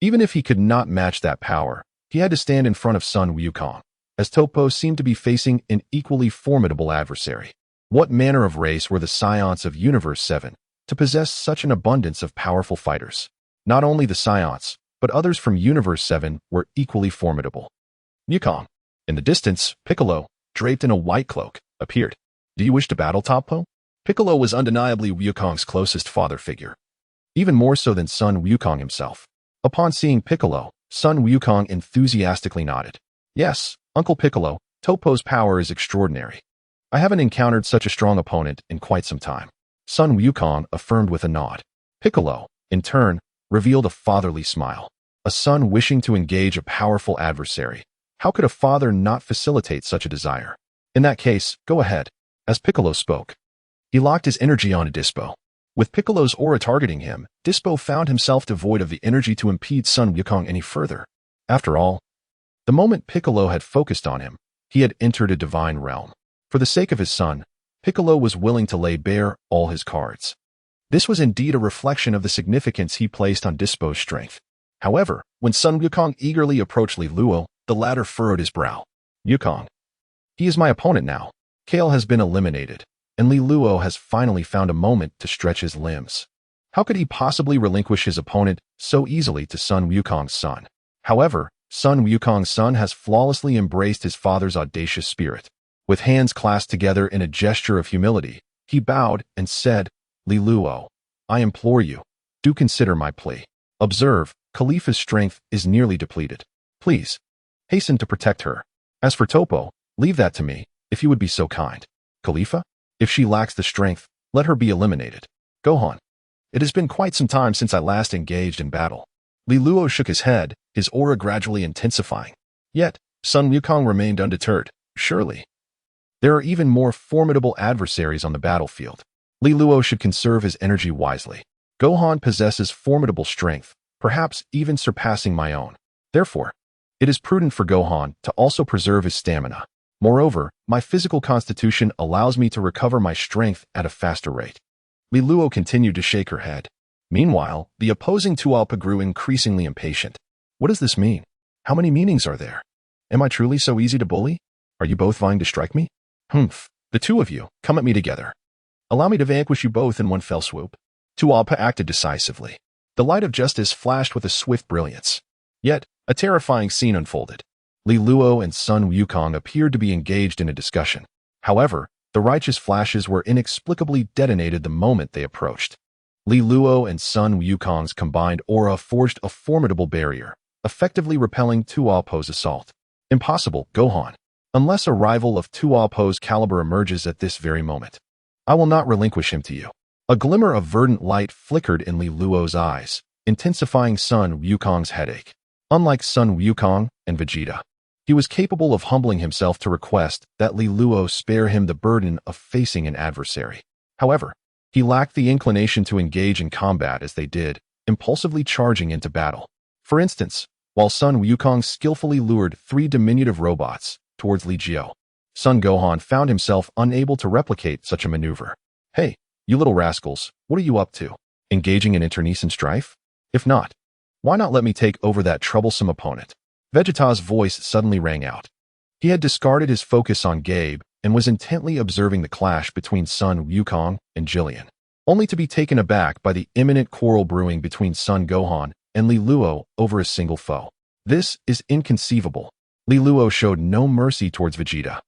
even if he could not match that power, he had to stand in front of Sun Wukong, as Topo seemed to be facing an equally formidable adversary. What manner of race were the Saiyans of Universe 7 to possess such an abundance of powerful fighters? Not only the Saiyans, but others from Universe 7 were equally formidable. Wukong. In the distance, Piccolo, draped in a white cloak, appeared. Do you wish to battle, Topo? Piccolo was undeniably Wukong's closest father figure, even more so than Sun Wukong himself. Upon seeing Piccolo, Sun Wukong enthusiastically nodded. Yes, Uncle Piccolo, Topo's power is extraordinary. I haven't encountered such a strong opponent in quite some time. Sun Wukong affirmed with a nod. Piccolo, in turn, revealed a fatherly smile. A son wishing to engage a powerful adversary. How could a father not facilitate such a desire? In that case, go ahead. As Piccolo spoke, he locked his energy onto Dispo. With Piccolo's aura targeting him, Dispo found himself devoid of the energy to impede Sun Wukong any further. After all, the moment Piccolo had focused on him, he had entered a divine realm. For the sake of his son, Piccolo was willing to lay bare all his cards. This was indeed a reflection of the significance he placed on Dispo's strength. However, when Sun Wukong eagerly approached Li Luo, the latter furrowed his brow. Wukong. He is my opponent now. Kale has been eliminated, and Li Luo has finally found a moment to stretch his limbs. How could he possibly relinquish his opponent so easily to Sun Wukong's son? However, Sun Wukong's son has flawlessly embraced his father's audacious spirit. With hands clasped together in a gesture of humility, he bowed and said, Li Luo, I implore you, do consider my plea. Observe, Khalifa's strength is nearly depleted. Please, hasten to protect her. As for Topo, leave that to me, if you would be so kind. Khalifa? If she lacks the strength, let her be eliminated. Gohan. It has been quite some time since I last engaged in battle. Li Luo shook his head, his aura gradually intensifying. Yet, Sun Wukong remained undeterred. Surely, there are even more formidable adversaries on the battlefield. Li Luo should conserve his energy wisely. Gohan possesses formidable strength, perhaps even surpassing my own. Therefore, it is prudent for Gohan to also preserve his stamina. Moreover, my physical constitution allows me to recover my strength at a faster rate. Li Luo continued to shake her head. Meanwhile, the opposing Tualpa grew increasingly impatient. What does this mean? How many meanings are there? Am I truly so easy to bully? Are you both vying to strike me? The two of you, come at me together. Allow me to vanquish you both in one fell swoop. Tualpa acted decisively. The light of justice flashed with a swift brilliance. Yet, a terrifying scene unfolded. Li Luo and Sun Wukong appeared to be engaged in a discussion. However, the righteous flashes were inexplicably detonated the moment they approached. Li Luo and Sun Wukong's combined aura forged a formidable barrier, effectively repelling Tualpo's assault. Impossible, Gohan. Unless a rival of Tualpo's caliber emerges at this very moment, I will not relinquish him to you. A glimmer of verdant light flickered in Li Luo's eyes, intensifying Sun Wukong's headache. Unlike Sun Wukong and Vegeta, he was capable of humbling himself to request that Li Luo spare him the burden of facing an adversary. However, He lacked the inclination to engage in combat as they did, impulsively charging into battle. For instance, while Sun Wukong skillfully lured 3 diminutive robots towards Li Jiu, Son Gohan found himself unable to replicate such a maneuver. Hey, you little rascals, what are you up to? Engaging in internecine strife? If not, why not let me take over that troublesome opponent? Vegeta's voice suddenly rang out. He had discarded his focus on Gabe and was intently observing the clash between Sun Wukong and Jillian, only to be taken aback by the imminent quarrel brewing between Son Gohan and Li Luo over a single foe. This is inconceivable. Li Luo showed no mercy towards Vegeta.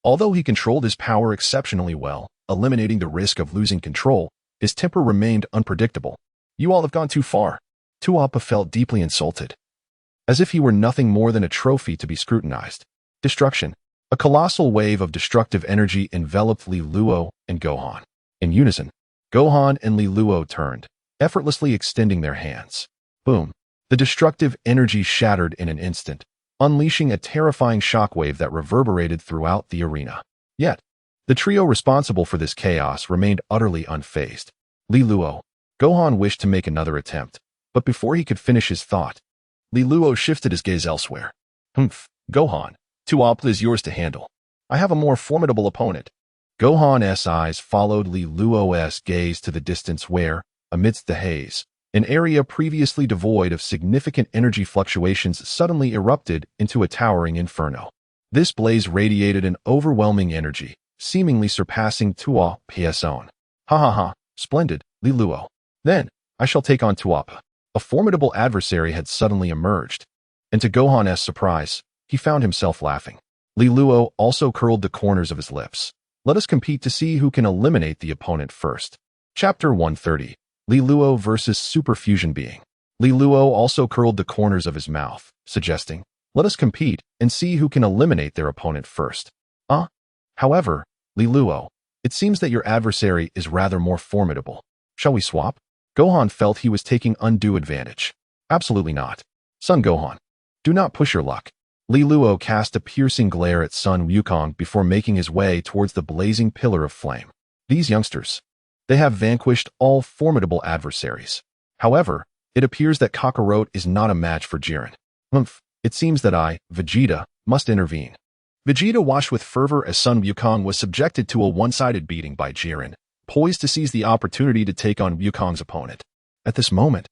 Although he controlled his power exceptionally well, eliminating the risk of losing control, his temper remained unpredictable. You all have gone too far. Tuapa felt deeply insulted, as if he were nothing more than a trophy to be scrutinized. Destruction. A colossal wave of destructive energy enveloped Li Luo and Gohan. In unison, Gohan and Li Luo turned, effortlessly extending their hands. Boom. The destructive energy shattered in an instant, unleashing a terrifying shockwave that reverberated throughout the arena. Yet, the trio responsible for this chaos remained utterly unfazed. Li Luo. Gohan wished to make another attempt, but before he could finish his thought, Li Luo shifted his gaze elsewhere. Gohan, Tuapa is yours to handle. I have a more formidable opponent. Gohan's eyes followed Li Luo's gaze to the distance where, amidst the haze, an area previously devoid of significant energy fluctuations suddenly erupted into a towering inferno. This blaze radiated an overwhelming energy, seemingly surpassing Tuapa's own. Ha ha ha, splendid, Li Luo. Then, I shall take on Tuapa. A formidable adversary had suddenly emerged, and to Gohan's surprise, he found himself laughing. Li Luo also curled the corners of his lips. Let us compete to see who can eliminate the opponent first. Chapter 130. Li Luo versus Super Fusion Being. Li Luo also curled the corners of his mouth, suggesting, let us compete and see who can eliminate their opponent first. However, Li Luo, it seems that your adversary is rather more formidable. Shall we swap? Gohan felt he was taking undue advantage. Absolutely not. Son Gohan, do not push your luck. Li Luo cast a piercing glare at Sun Wukong before making his way towards the blazing pillar of flame. These youngsters, they have vanquished all formidable adversaries. However, it appears that Kakarot is not a match for Jiren. It seems that I, Vegeta, must intervene. Vegeta watched with fervor as Sun Wukong was subjected to a one-sided beating by Jiren, poised to seize the opportunity to take on Wukong's opponent. At this moment,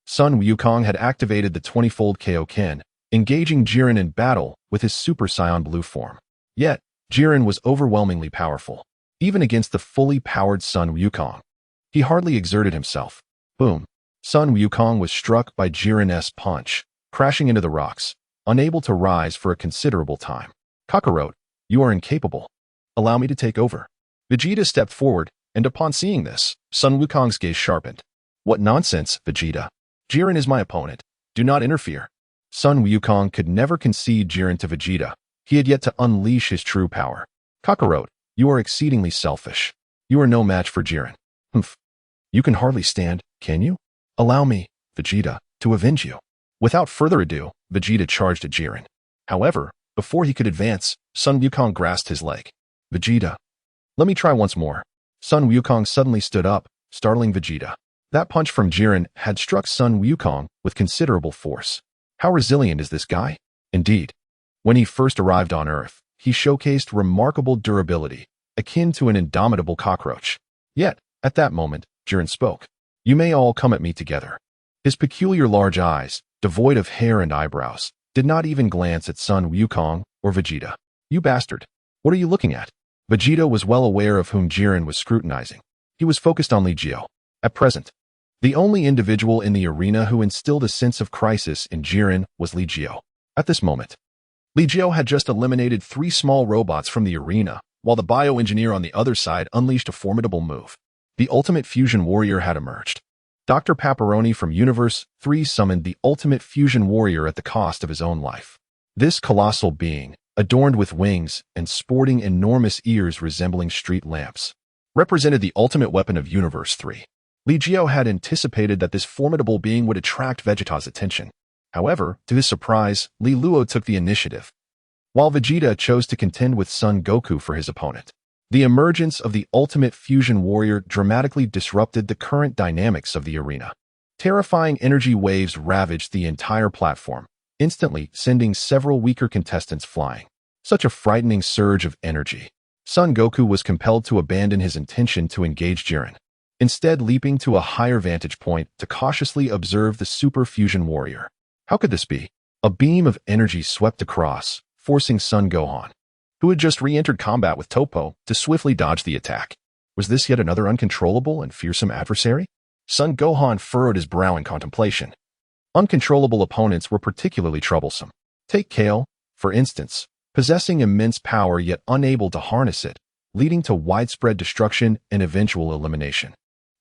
Sun Wukong had activated the 20-fold Kaioken, engaging Jiren in battle with his Super Saiyan Blue form. Yet, Jiren was overwhelmingly powerful, even against the fully powered Sun Wukong. He hardly exerted himself. Boom. Sun Wukong was struck by Jiren's punch, crashing into the rocks, unable to rise for a considerable time. Kakarot, you are incapable. Allow me to take over. Vegeta stepped forward, and upon seeing this, Sun Wukong's gaze sharpened. What nonsense, Vegeta. Jiren is my opponent. Do not interfere. Sun Wukong could never concede Jiren to Vegeta. He had yet to unleash his true power. Kakarot, you are exceedingly selfish. You are no match for Jiren. You can hardly stand, can you? Allow me, Vegeta, to avenge you. Without further ado, Vegeta charged at Jiren. However, before he could advance, Sun Wukong grasped his leg. Vegeta, let me try once more. Sun Wukong suddenly stood up, startling Vegeta. That punch from Jiren had struck Sun Wukong with considerable force. How resilient is this guy? Indeed. When he first arrived on Earth, he showcased remarkable durability, akin to an indomitable cockroach. Yet, at that moment, Jiren spoke. You may all come at me together. His peculiar large eyes, devoid of hair and eyebrows, did not even glance at Sun Wukong or Vegeta. You bastard. What are you looking at? Vegeta was well aware of whom Jiren was scrutinizing. He was focused on Li Jiu. At present, the only individual in the arena who instilled a sense of crisis in Jiren was Li Jiu. At this moment, Li Jiu had just eliminated 3 small robots from the arena, while the bioengineer on the other side unleashed a formidable move. The ultimate fusion warrior had emerged. Dr. Pepperoni from Universe 3 summoned the ultimate fusion warrior at the cost of his own life. This colossal being, adorned with wings and sporting enormous ears resembling street lamps, represented the ultimate weapon of Universe 3. Li Jiu had anticipated that this formidable being would attract Vegeta's attention. However, to his surprise, Li Luo took the initiative, while Vegeta chose to contend with Son Goku for his opponent. The emergence of the ultimate fusion warrior dramatically disrupted the current dynamics of the arena. Terrifying energy waves ravaged the entire platform, instantly sending several weaker contestants flying. Such a frightening surge of energy. Son Goku was compelled to abandon his intention to engage Jiren, instead leaping to a higher vantage point to cautiously observe the super fusion warrior. How could this be? A beam of energy swept across, forcing Son Gohan, who had just re-entered combat with Toppo, to swiftly dodge the attack. Was this yet another uncontrollable and fearsome adversary? Son Gohan furrowed his brow in contemplation. Uncontrollable opponents were particularly troublesome. Take Kale, for instance, possessing immense power yet unable to harness it, leading to widespread destruction and eventual elimination.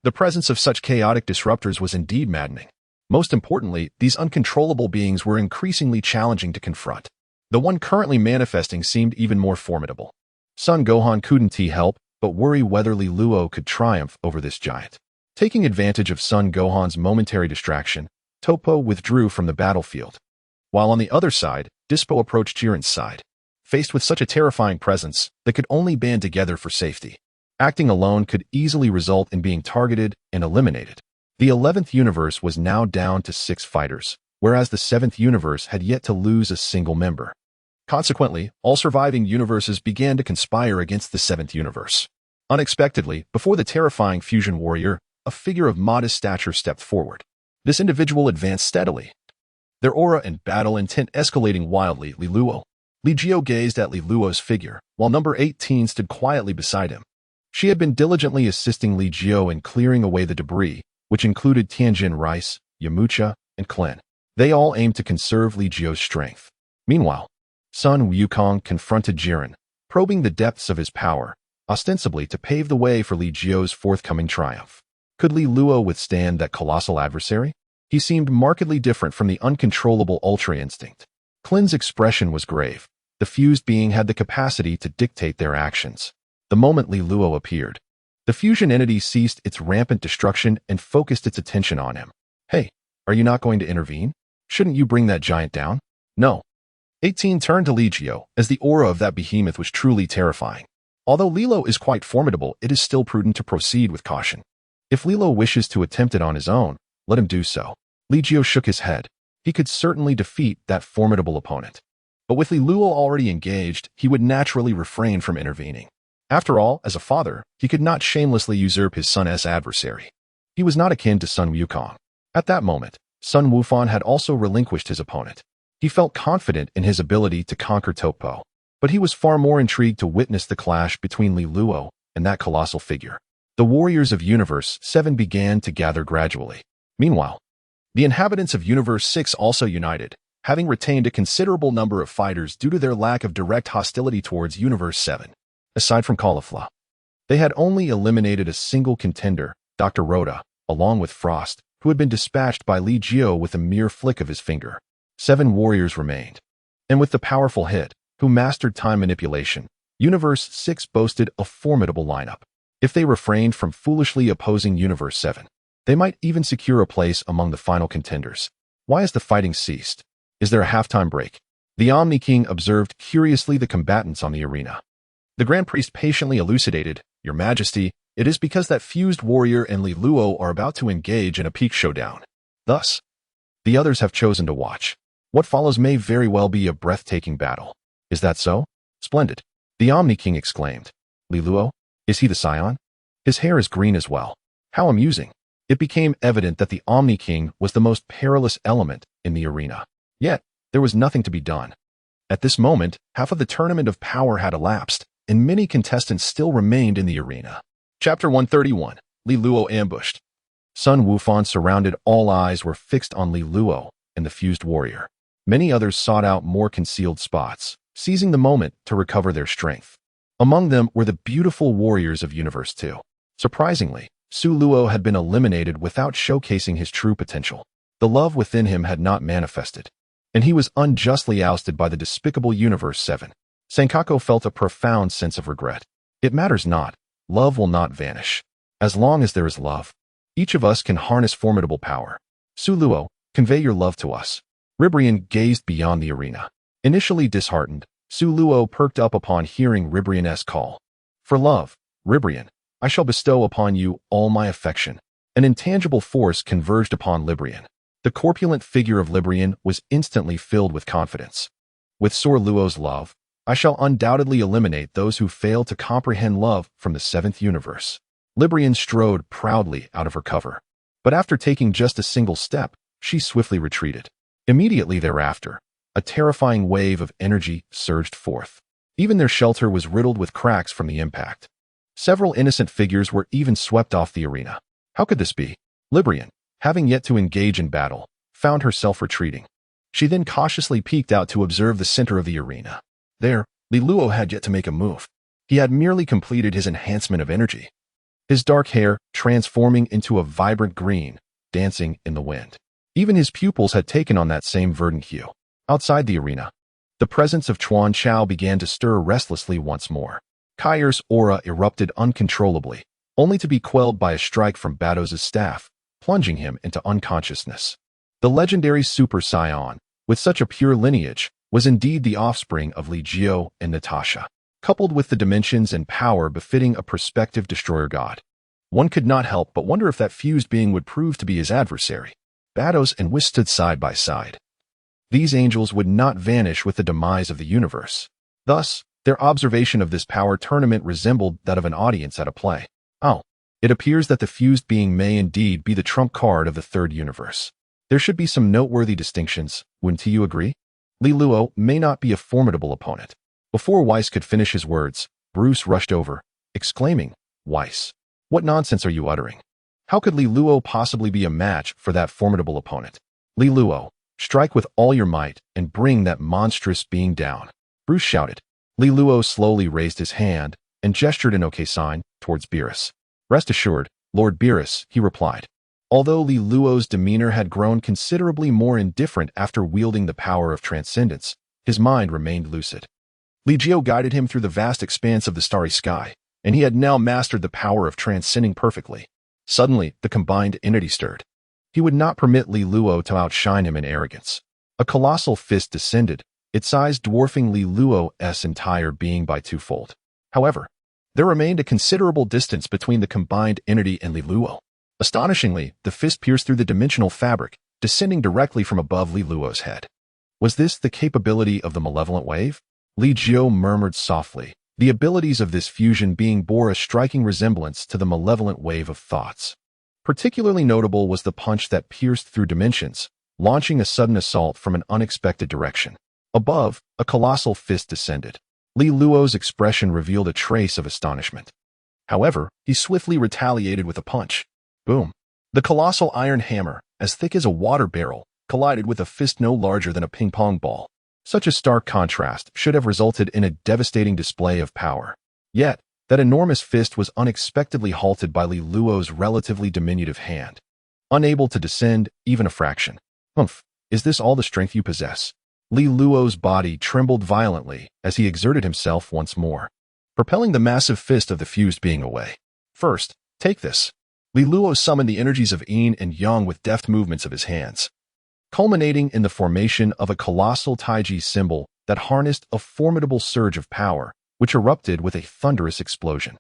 The presence of such chaotic disruptors was indeed maddening. Most importantly, these uncontrollable beings were increasingly challenging to confront. The one currently manifesting seemed even more formidable. Son Gohan couldn't help but worry whether Li Luo could triumph over this giant. Taking advantage of Son Gohan's momentary distraction, Toppo withdrew from the battlefield. While on the other side, Dispo approached Jiren's side. Faced with such a terrifying presence, they could only band together for safety. Acting alone could easily result in being targeted and eliminated. The 11th universe was now down to 6 fighters, whereas the 7th universe had yet to lose a single member. Consequently, all surviving universes began to conspire against the 7th universe. Unexpectedly, before the terrifying fusion warrior, a figure of modest stature stepped forward. This individual advanced steadily, their aura and battle intent escalating wildly. Li Luo. Li Jiu gazed at Li Luo's figure, while number 18 stood quietly beside him. She had been diligently assisting Li Jiu in clearing away the debris, which included Tianjin Rice, Yamcha, and Klen. They all aimed to conserve Li Jiu's strength. Meanwhile, Sun Wukong confronted Jiren, probing the depths of his power, ostensibly to pave the way for Li Jiu's forthcoming triumph. Could Li Luo withstand that colossal adversary? He seemed markedly different from the uncontrollable Ultra Instinct. Klen's expression was grave. The fused being had the capacity to dictate their actions. The moment Li Luo appeared, the fusion entity ceased its rampant destruction and focused its attention on him. Hey, are you not going to intervene? Shouldn't you bring that giant down? No. 18 turned to Li Jiu, as the aura of that behemoth was truly terrifying. Although Lilo is quite formidable, it is still prudent to proceed with caution. If Lilo wishes to attempt it on his own, let him do so. Li Jiu shook his head. He could certainly defeat that formidable opponent. But with Li Luo already engaged, he would naturally refrain from intervening. After all, as a father, he could not shamelessly usurp his son's adversary. He was not akin to Sun Wukong. At that moment, Sun Wufan had also relinquished his opponent. He felt confident in his ability to conquer Toppo, but he was far more intrigued to witness the clash between Li Luo and that colossal figure. The warriors of Universe 7 began to gather gradually. Meanwhile, the inhabitants of Universe 6 also united, having retained a considerable number of fighters due to their lack of direct hostility towards Universe 7. Aside from Caulifla, they had only eliminated a single contender, Dr. Rhoda, along with Frost, who had been dispatched by Li Jiu with a mere flick of his finger. 7 warriors remained. And with the powerful hit, who mastered time manipulation, Universe 6 boasted a formidable lineup. If they refrained from foolishly opposing Universe 7, they might even secure a place among the final contenders. Why has the fighting ceased? Is there a halftime break? The Omni King observed curiously the combatants on the arena. The Grand Priest patiently elucidated, Your Majesty, it is because that fused warrior and Li Luo are about to engage in a peak showdown. Thus, the others have chosen to watch. What follows may very well be a breathtaking battle. Is that so? Splendid. The Omni King exclaimed. Li Luo? Is he the Scion? His hair is green as well. How amusing. It became evident that the Omni King was the most perilous element in the arena. Yet, there was nothing to be done. At this moment, half of the tournament of power had elapsed, and many contestants still remained in the arena. Chapter 131. Li Luo ambushed. Sun Wufan surrounded. All eyes were fixed on Li Luo and the fused warrior. Many others sought out more concealed spots, seizing the moment to recover their strength. Among them were the beautiful warriors of Universe 2. Surprisingly, Su Luo had been eliminated without showcasing his true potential. The love within him had not manifested, and he was unjustly ousted by the despicable Universe 7. Sankako felt a profound sense of regret. It matters not. Love will not vanish. As long as there is love, each of us can harness formidable power. Su Luo, convey your love to us. Ribrian gazed beyond the arena. Initially disheartened, Su Luo perked up upon hearing Ribrian's call. For love, Librian, I shall bestow upon you all my affection. An intangible force converged upon Librian. The corpulent figure of Librian was instantly filled with confidence. With Sor Luo's love, I shall undoubtedly eliminate those who fail to comprehend love from the seventh universe. Librian strode proudly out of her cover. But after taking just a single step, she swiftly retreated. Immediately thereafter, a terrifying wave of energy surged forth. Even their shelter was riddled with cracks from the impact. Several innocent figures were even swept off the arena. How could this be? Librian, having yet to engage in battle, found herself retreating. She then cautiously peeked out to observe the center of the arena. There, Li Luo had yet to make a move. He had merely completed his enhancement of energy. His dark hair transforming into a vibrant green, dancing in the wind. Even his pupils had taken on that same verdant hue. Outside the arena, the presence of Chuan Chao began to stir restlessly once more. Kair's aura erupted uncontrollably, only to be quelled by a strike from Battos's staff, plunging him into unconsciousness. The legendary Super Saiyan, with such a pure lineage, was indeed the offspring of Li Jiu and Natasha, coupled with the dimensions and power befitting a prospective destroyer god. One could not help but wonder if that fused being would prove to be his adversary. Batos and Whis stood side by side. These angels would not vanish with the demise of the universe. Thus, their observation of this power tournament resembled that of an audience at a play. Oh, it appears that the fused being may indeed be the trump card of the third universe. There should be some noteworthy distinctions, wouldn't you agree? Li Luo may not be a formidable opponent. Before Weiss could finish his words, Bruce rushed over, exclaiming, Weiss, what nonsense are you uttering? How could Li Luo possibly be a match for that formidable opponent? Li Luo, strike with all your might and bring that monstrous being down, Bruce shouted. Li Luo slowly raised his hand and gestured an OK sign towards Beerus. Rest assured, Lord Beerus, he replied. Although Li Luo's demeanor had grown considerably more indifferent after wielding the power of transcendence, his mind remained lucid. Li Jiu guided him through the vast expanse of the starry sky, and he had now mastered the power of transcending perfectly. Suddenly, the combined entity stirred. He would not permit Li Luo to outshine him in arrogance. A colossal fist descended, its size dwarfing Li Luo's entire being by twofold. However, there remained a considerable distance between the combined entity and Li Luo. Astonishingly, the fist pierced through the dimensional fabric, descending directly from above Li Luo's head. Was this the capability of the malevolent wave? Li Jiu murmured softly. The abilities of this fusion being bore a striking resemblance to the malevolent wave of thoughts. Particularly notable was the punch that pierced through dimensions, launching a sudden assault from an unexpected direction. Above, a colossal fist descended. Li Luo's expression revealed a trace of astonishment. However, he swiftly retaliated with a punch. Boom. The colossal iron hammer, as thick as a water barrel, collided with a fist no larger than a ping-pong ball. Such a stark contrast should have resulted in a devastating display of power. Yet, that enormous fist was unexpectedly halted by Li Luo's relatively diminutive hand. Unable to descend even a fraction. Humph, is this all the strength you possess? Li Luo's body trembled violently as he exerted himself once more, propelling the massive fist of the fused being away. First, take this. Li Luo summoned the energies of Yin and Yang with deft movements of his hands, culminating in the formation of a colossal Taiji symbol that harnessed a formidable surge of power, which erupted with a thunderous explosion.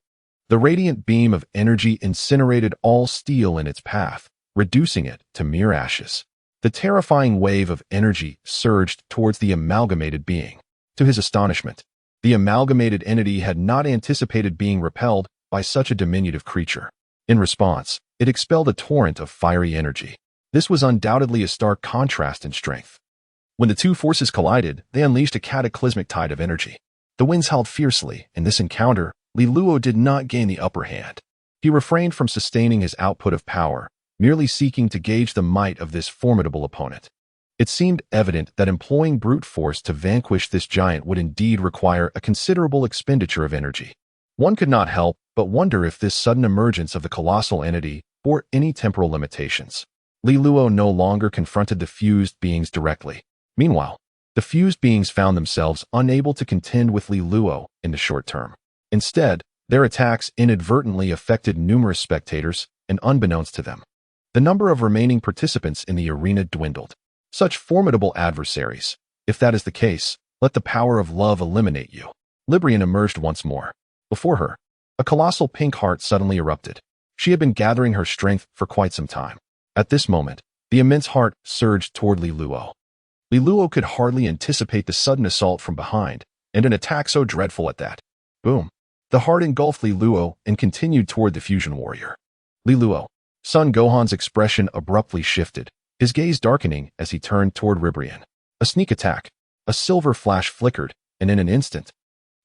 The radiant beam of energy incinerated all steel in its path, reducing it to mere ashes. The terrifying wave of energy surged towards the amalgamated being. To his astonishment, the amalgamated entity had not anticipated being repelled by such a diminutive creature. In response, it expelled a torrent of fiery energy. This was undoubtedly a stark contrast in strength. When the two forces collided, they unleashed a cataclysmic tide of energy. The winds howled fiercely. In this encounter, Li Luo did not gain the upper hand. He refrained from sustaining his output of power, merely seeking to gauge the might of this formidable opponent. It seemed evident that employing brute force to vanquish this giant would indeed require a considerable expenditure of energy. One could not help but wonder if this sudden emergence of the colossal entity bore any temporal limitations. Li Luo no longer confronted the fused beings directly. Meanwhile, the fused beings found themselves unable to contend with Li Luo in the short term. Instead, their attacks inadvertently affected numerous spectators, and unbeknownst to them, the number of remaining participants in the arena dwindled. Such formidable adversaries. If that is the case, let the power of love eliminate you. Librian emerged once more. Before her, A colossal pink heart suddenly erupted. She had been gathering her strength for quite some time. At this moment, the immense heart surged toward Li Luo. Li Luo could hardly anticipate the sudden assault from behind, and an attack so dreadful at that. Boom. The heart engulfed Li Luo and continued toward the fusion warrior. Li Luo. Son Gohan's expression abruptly shifted, his gaze darkening as he turned toward Ribrian. A sneak attack. A silver flash flickered, and in an instant,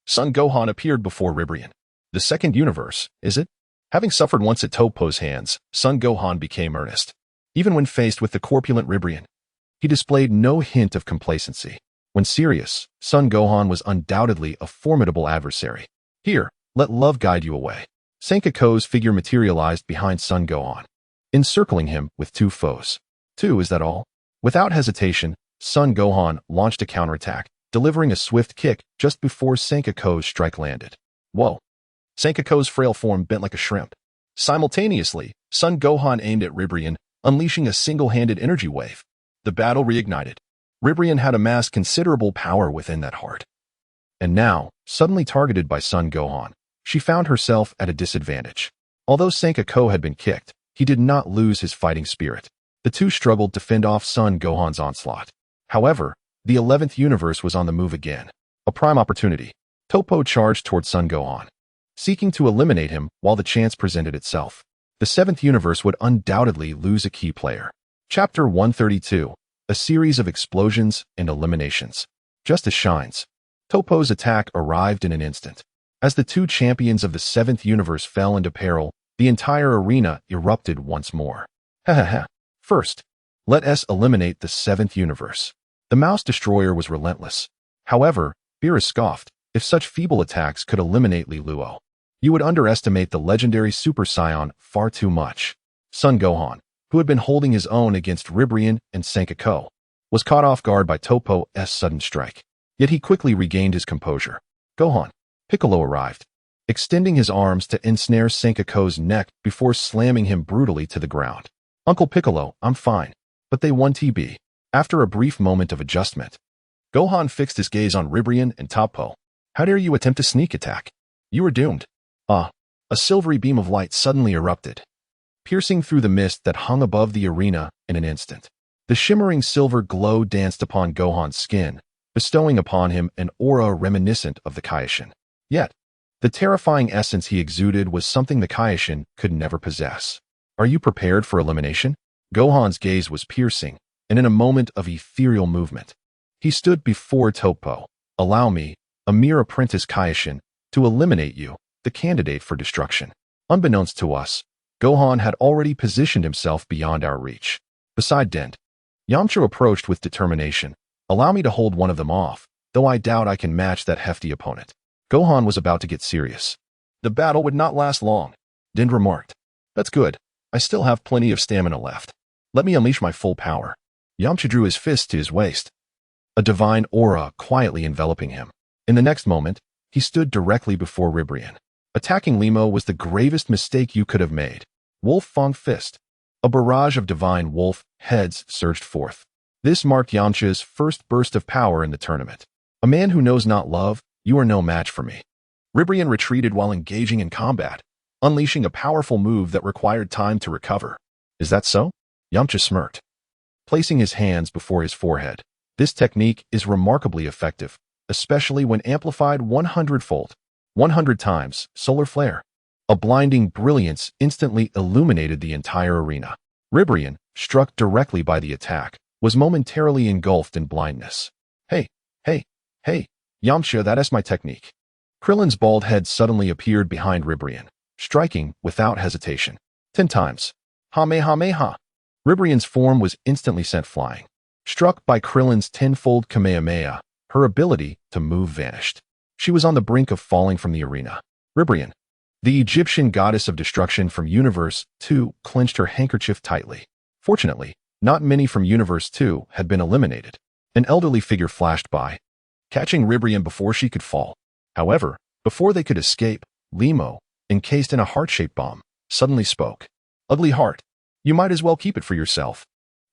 Son Gohan appeared before Ribrian. The second universe, is it? Having suffered once at Toppo's hands, Son Gohan became earnest. Even when faced with the corpulent Ribrian, he displayed no hint of complacency. When serious, Son Gohan was undoubtedly a formidable adversary. Here, let love guide you away. Sankaku's figure materialized behind Son Gohan, encircling him with two foes. Two, is that all? Without hesitation, Son Gohan launched a counterattack, delivering a swift kick just before Sankaku's strike landed. Whoa! Sankaku's frail form bent like a shrimp. Simultaneously, Son Gohan aimed at Ribrian, unleashing a single-handed energy wave. The battle reignited. Ribrian had amassed considerable power within that heart. And now, suddenly targeted by Son Gohan, she found herself at a disadvantage. Although Sankaku had been kicked, he did not lose his fighting spirit. The two struggled to fend off Son Gohan's onslaught. However, the 11th universe was on the move again. A prime opportunity. Toppo charged toward Son Gohan, seeking to eliminate him while the chance presented itself. The 7th universe would undoubtedly lose a key player. Chapter 132. A series of explosions and eliminations. Justice shines. Toppo's attack arrived in an instant. As the two champions of the 7th universe fell into peril, the entire arena erupted once more. First, let us eliminate the 7th universe. The Mouse Destroyer was relentless. However, Beerus scoffed, if such feeble attacks could eliminate Li Luo, you would underestimate the legendary Super Saiyan far too much. Son Gohan, who had been holding his own against Ribrian and Sankaku, was caught off guard by Toppo's sudden strike. Yet he quickly regained his composure. Gohan. Piccolo arrived, extending his arms to ensnare Sankaku's neck before slamming him brutally to the ground. Uncle Piccolo, I'm fine, but they won TB. After a brief moment of adjustment, Gohan fixed his gaze on Ribrian and Toppo. How dare you attempt a sneak attack? You are doomed. A silvery beam of light suddenly erupted, piercing through the mist that hung above the arena in an instant. The shimmering silver glow danced upon Gohan's skin, bestowing upon him an aura reminiscent of the Kaishin. Yet, the terrifying essence he exuded was something the Kaishin could never possess. Are you prepared for elimination? Gohan's gaze was piercing, and in a moment of ethereal movement, he stood before Toppo. Allow me, a mere apprentice Kaishin, to eliminate you, the candidate for destruction. Unbeknownst to us, Gohan had already positioned himself beyond our reach. Beside Dent, Yamcha approached with determination. Allow me to hold one of them off, though I doubt I can match that hefty opponent. Gohan was about to get serious. The battle would not last long. Dent remarked. That's good. I still have plenty of stamina left. Let me unleash my full power. Yamcha drew his fist to his waist, a divine aura quietly enveloping him. In the next moment, he stood directly before Ribrian. Attacking Limo was the gravest mistake you could have made. Wolf Fang Fist. A barrage of divine wolf heads surged forth. This marked Yamcha's first burst of power in the tournament. A man who knows not love, you are no match for me. Ribrian retreated while engaging in combat, unleashing a powerful move that required time to recover. Is that so? Yamcha smirked, placing his hands before his forehead. This technique is remarkably effective, especially when amplified 100-fold. 100 times, solar flare. A blinding brilliance instantly illuminated the entire arena. Ribrian, struck directly by the attack, was momentarily engulfed in blindness. Hey, Yamcha, that is my technique. Krillin's bald head suddenly appeared behind Ribrian, striking without hesitation. 10 times. Kamehameha. Ribrian's form was instantly sent flying. Struck by Krillin's tenfold Kamehameha, her ability to move vanished. She was on the brink of falling from the arena. Ribrian, the Egyptian goddess of destruction from Universe 2, clenched her handkerchief tightly. Fortunately, not many from Universe 2 had been eliminated. An elderly figure flashed by, catching Ribrian before she could fall. However, before they could escape, Limo, encased in a heart-shaped bomb, suddenly spoke. Ugly heart, you might as well keep it for yourself.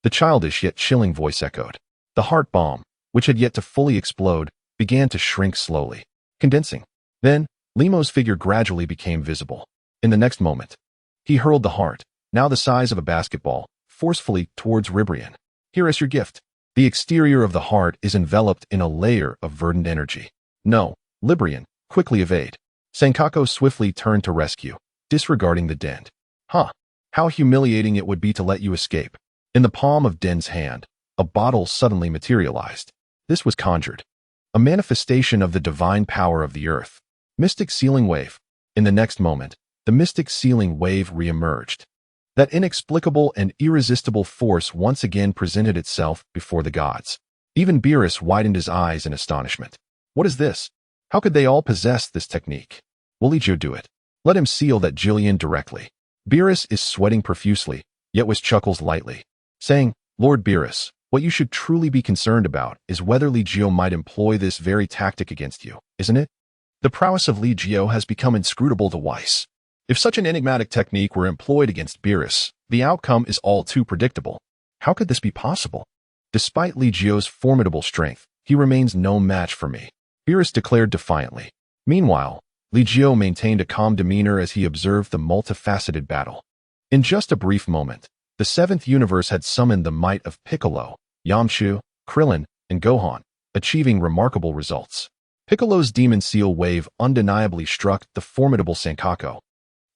The childish yet chilling voice echoed. The heart bomb, which had yet to fully explode, began to shrink slowly, condensing. Then, Limo's figure gradually became visible. In the next moment, he hurled the heart, now the size of a basketball, forcefully towards Ribrian. Here is your gift. The exterior of the heart is enveloped in a layer of verdant energy. No, Librian, quickly evade. Senkaku swiftly turned to rescue, disregarding the dent. Huh. How humiliating it would be to let you escape. In the palm of Den's hand, a bottle suddenly materialized. This was conjured. A manifestation of the divine power of the earth. Mystic Sealing Wave. In the next moment, the Mystic Sealing Wave re-emerged. That inexplicable and irresistible force once again presented itself before the gods. Even Beerus widened his eyes in astonishment. What is this? How could they all possess this technique? Will Li Jiu do it? Let him seal that Jillian directly. Beerus is sweating profusely, yet was chuckles lightly, saying, Lord Beerus, what you should truly be concerned about is whether Li Jiu might employ this very tactic against you, isn't it? The prowess of Li Jiu has become inscrutable to Weiss. If such an enigmatic technique were employed against Beerus, the outcome is all too predictable. How could this be possible? Despite Li Jiu's formidable strength, he remains no match for me, Beerus declared defiantly. Meanwhile, Li Jiu maintained a calm demeanor as he observed the multifaceted battle. In just a brief moment, the seventh universe had summoned the might of Piccolo, Yamcha, Krillin, and Gohan, achieving remarkable results. Piccolo's Demon Seal Wave undeniably struck the formidable Senkaku,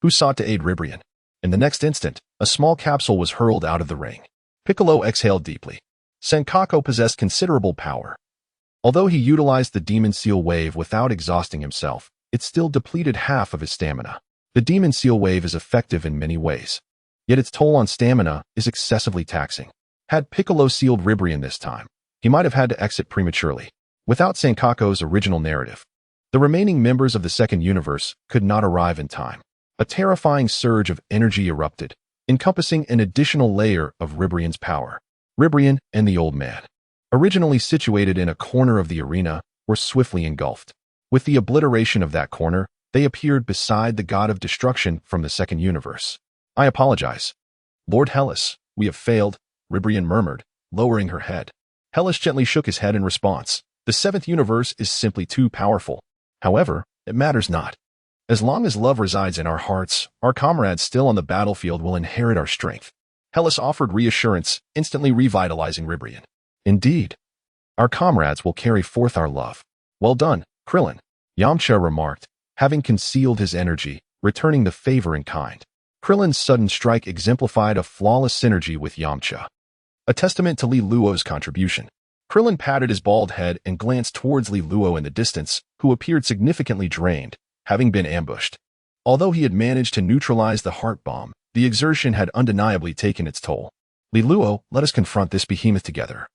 who sought to aid Ribrian. In the next instant, a small capsule was hurled out of the ring. Piccolo exhaled deeply. Senkaku possessed considerable power. Although he utilized the Demon Seal Wave without exhausting himself, it still depleted half of his stamina. The Demon Seal Wave is effective in many ways, yet its toll on stamina is excessively taxing. Had Piccolo sealed Ribrian this time, he might have had to exit prematurely. Without Senkaku's original narrative, the remaining members of the second universe could not arrive in time. A terrifying surge of energy erupted, encompassing an additional layer of Ribrian's power. Ribrian and the old man, originally situated in a corner of the arena, were swiftly engulfed. With the obliteration of that corner, they appeared beside the god of destruction from the second universe. I apologize. Lord Hellas, we have failed, Ribrian murmured, lowering her head. Hellas gently shook his head in response. The seventh universe is simply too powerful. However, it matters not. As long as love resides in our hearts, our comrades still on the battlefield will inherit our strength. Hellas offered reassurance, instantly revitalizing Ribrian. Indeed, our comrades will carry forth our love. Well done, Krillin, Yamcha remarked, having concealed his energy, returning the favor in kind. Krillin's sudden strike exemplified a flawless synergy with Yamcha, a testament to Li Luo's contribution. Krillin patted his bald head and glanced towards Li Luo in the distance, who appeared significantly drained, having been ambushed. Although he had managed to neutralize the heart bomb, the exertion had undeniably taken its toll. Li Luo, let us confront this behemoth together,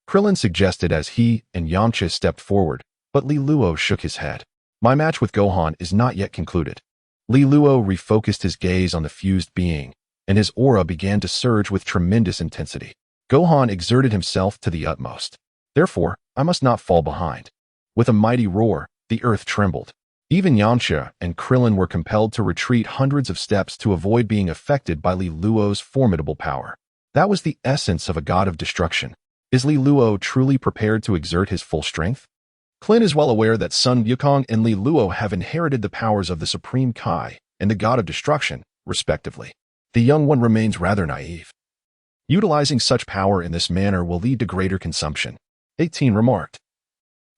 Krillin suggested as he and Yamcha stepped forward, but Li Luo shook his head. My match with Gohan is not yet concluded. Li Luo refocused his gaze on the fused being, and his aura began to surge with tremendous intensity. Gohan exerted himself to the utmost. Therefore, I must not fall behind. With a mighty roar, the earth trembled. Even Yamcha and Krillin were compelled to retreat hundreds of steps to avoid being affected by Li Luo's formidable power. That was the essence of a god of destruction. Is Li Luo truly prepared to exert his full strength? Clint is well aware that Sun Wukong and Li Luo have inherited the powers of the Supreme Kai and the god of destruction, respectively. The young one remains rather naive. Utilizing such power in this manner will lead to greater consumption, 18 remarked.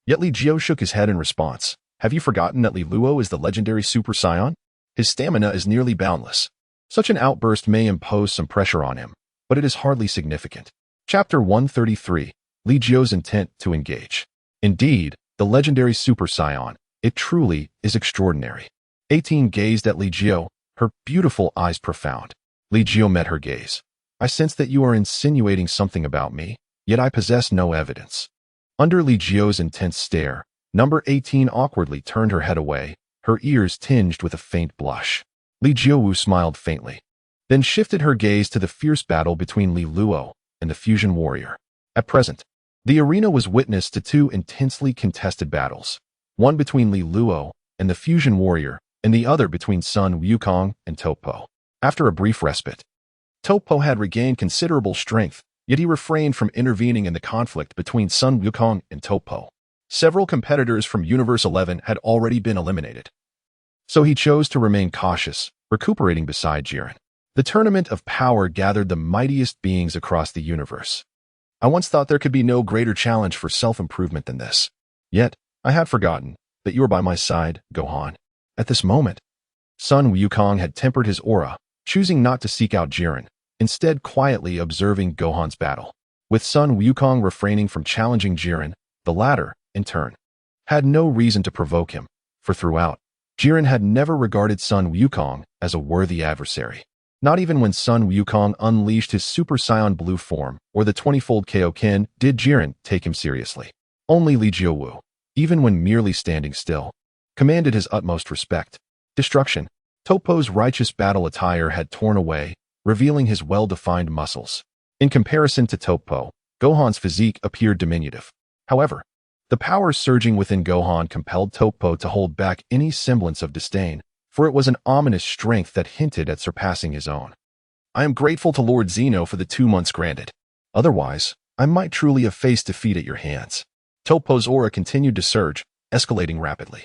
Yet Li Jiu shook his head in response. Have you forgotten that Li Luo is the legendary Super Saiyan? His stamina is nearly boundless. Such an outburst may impose some pressure on him, but it is hardly significant. Chapter 133, Li Jiu's intent to engage. Indeed, the legendary Super Saiyan, it truly is extraordinary. 18 gazed at Li Jiu, her beautiful eyes profound. Li Jiu met her gaze. I sense that you are insinuating something about me, yet I possess no evidence. Under Li Jiu's intense stare, Number 18 awkwardly turned her head away, her ears tinged with a faint blush. Li Jiu smiled faintly, then shifted her gaze to the fierce battle between Li Luo and the Fusion Warrior. At present, the arena was witness to two intensely contested battles, one between Li Luo and the Fusion Warrior, and the other between Sun Wukong and Topo. After a brief respite, Topo had regained considerable strength, yet he refrained from intervening in the conflict between Sun Wukong and Topo. Several competitors from Universe 11 had already been eliminated. So he chose to remain cautious, recuperating beside Jiren. The tournament of power gathered the mightiest beings across the universe. I once thought there could be no greater challenge for self-improvement than this. Yet, I had forgotten that you were by my side, Gohan. At this moment, Sun Wukong had tempered his aura, choosing not to seek out Jiren, instead quietly observing Gohan's battle. With Sun Wukong refraining from challenging Jiren, the latter, in turn, had no reason to provoke him, for throughout, Jiren had never regarded Sun Wukong as a worthy adversary. Not even when Sun Wukong unleashed his Super Saiyan Blue form or the 20-fold Kaioken did Jiren take him seriously. Only Li Jiu, even when merely standing still, commanded his utmost respect. Destruction. Toppo's righteous battle attire had torn away, revealing his well-defined muscles. In comparison to Toppo, Gohan's physique appeared diminutive. However, the power surging within Gohan compelled Toppo to hold back any semblance of disdain, for it was an ominous strength that hinted at surpassing his own. I am grateful to Lord Zeno for the 2 months granted. Otherwise, I might truly have faced defeat at your hands. Toppo's aura continued to surge, escalating rapidly.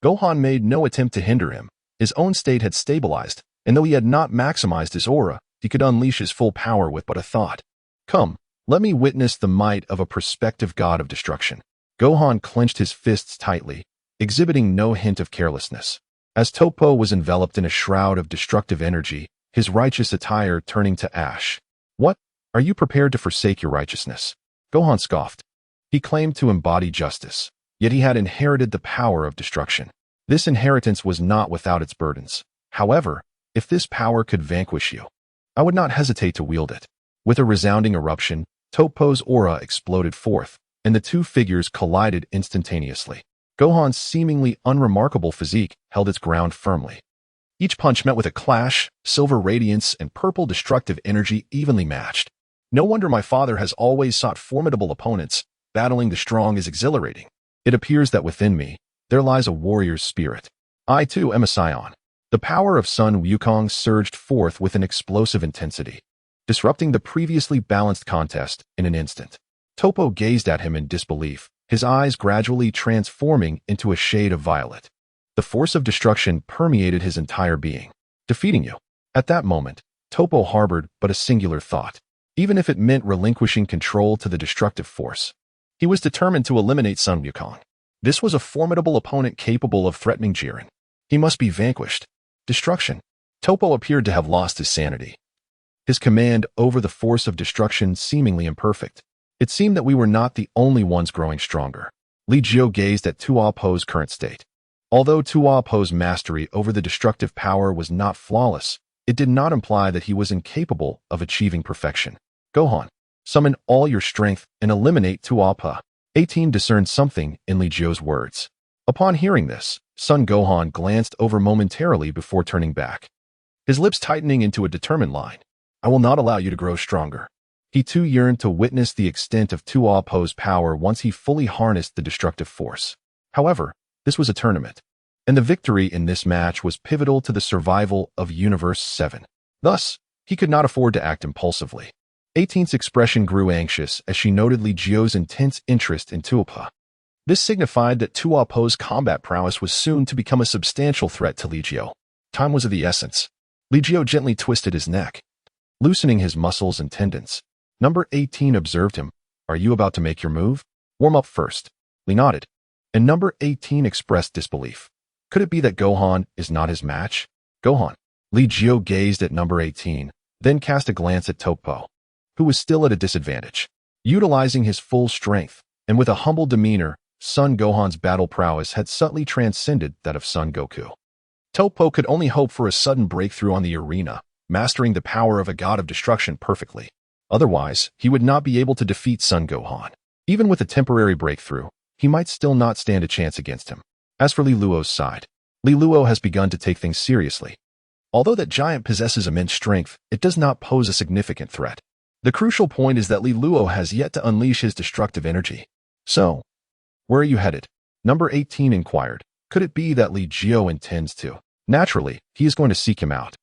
Gohan made no attempt to hinder him. His own state had stabilized, and though he had not maximized his aura, he could unleash his full power with but a thought. Come, let me witness the might of a prospective god of destruction. Gohan clenched his fists tightly, exhibiting no hint of carelessness. As Toppo was enveloped in a shroud of destructive energy, his righteous attire turning to ash. What? Are you prepared to forsake your righteousness? Gohan scoffed. He claimed to embody justice, yet he had inherited the power of destruction. This inheritance was not without its burdens. However, if this power could vanquish you, I would not hesitate to wield it. With a resounding eruption, Toppo's aura exploded forth, and the two figures collided instantaneously. Gohan's seemingly unremarkable physique held its ground firmly. Each punch met with a clash, silver radiance and purple destructive energy evenly matched. No wonder my father has always sought formidable opponents. Battling the strong is exhilarating. It appears that within me, there lies a warrior's spirit. I too am a Scion. The power of Sun Wukong surged forth with an explosive intensity, disrupting the previously balanced contest in an instant. Toppo gazed at him in disbelief, his eyes gradually transforming into a shade of violet. The force of destruction permeated his entire being. Defeating you. At that moment, Toppo harbored but a singular thought, even if it meant relinquishing control to the destructive force. He was determined to eliminate Sun Wukong. This was a formidable opponent capable of threatening Jiren. He must be vanquished. Destruction. Toppo appeared to have lost his sanity, his command over the force of destruction seemingly imperfect. It seemed that we were not the only ones growing stronger. Li Jiu gazed at Tuapo's current state. Although Tuapo's mastery over the destructive power was not flawless, it did not imply that he was incapable of achieving perfection. Gohan, summon all your strength and eliminate Tuapa. 18 discerned something in Li Jiu's words. Upon hearing this, Son Gohan glanced over momentarily before turning back, his lips tightening into a determined line. I will not allow you to grow stronger. He too yearned to witness the extent of Tuapo's power once he fully harnessed the destructive force. However, this was a tournament, and the victory in this match was pivotal to the survival of Universe 7. Thus, he could not afford to act impulsively. 18's expression grew anxious as she noted Li Jiu's intense interest in Tuapa. This signified that Tuapo's combat prowess was soon to become a substantial threat to Li Jiu. Time was of the essence. Li Jiu gently twisted his neck, loosening his muscles and tendons. Number 18 observed him. Are you about to make your move? Warm up first. Li nodded, and number 18 expressed disbelief. Could it be that Gohan is not his match? Gohan. Li Jiu gazed at number 18, then cast a glance at Toppo, who was still at a disadvantage. Utilizing his full strength, and with a humble demeanor, Son Gohan's battle prowess had subtly transcended that of Son Goku. Toppo could only hope for a sudden breakthrough on the arena, mastering the power of a god of destruction perfectly. Otherwise, he would not be able to defeat Son Gohan. Even with a temporary breakthrough, he might still not stand a chance against him. As for Li Luo's side, Li Luo has begun to take things seriously. Although that giant possesses immense strength, it does not pose a significant threat. The crucial point is that Li Luo has yet to unleash his destructive energy. So, where are you headed? Number 18 inquired. Could it be that Li Jiu intends to? Naturally, he is going to seek him out.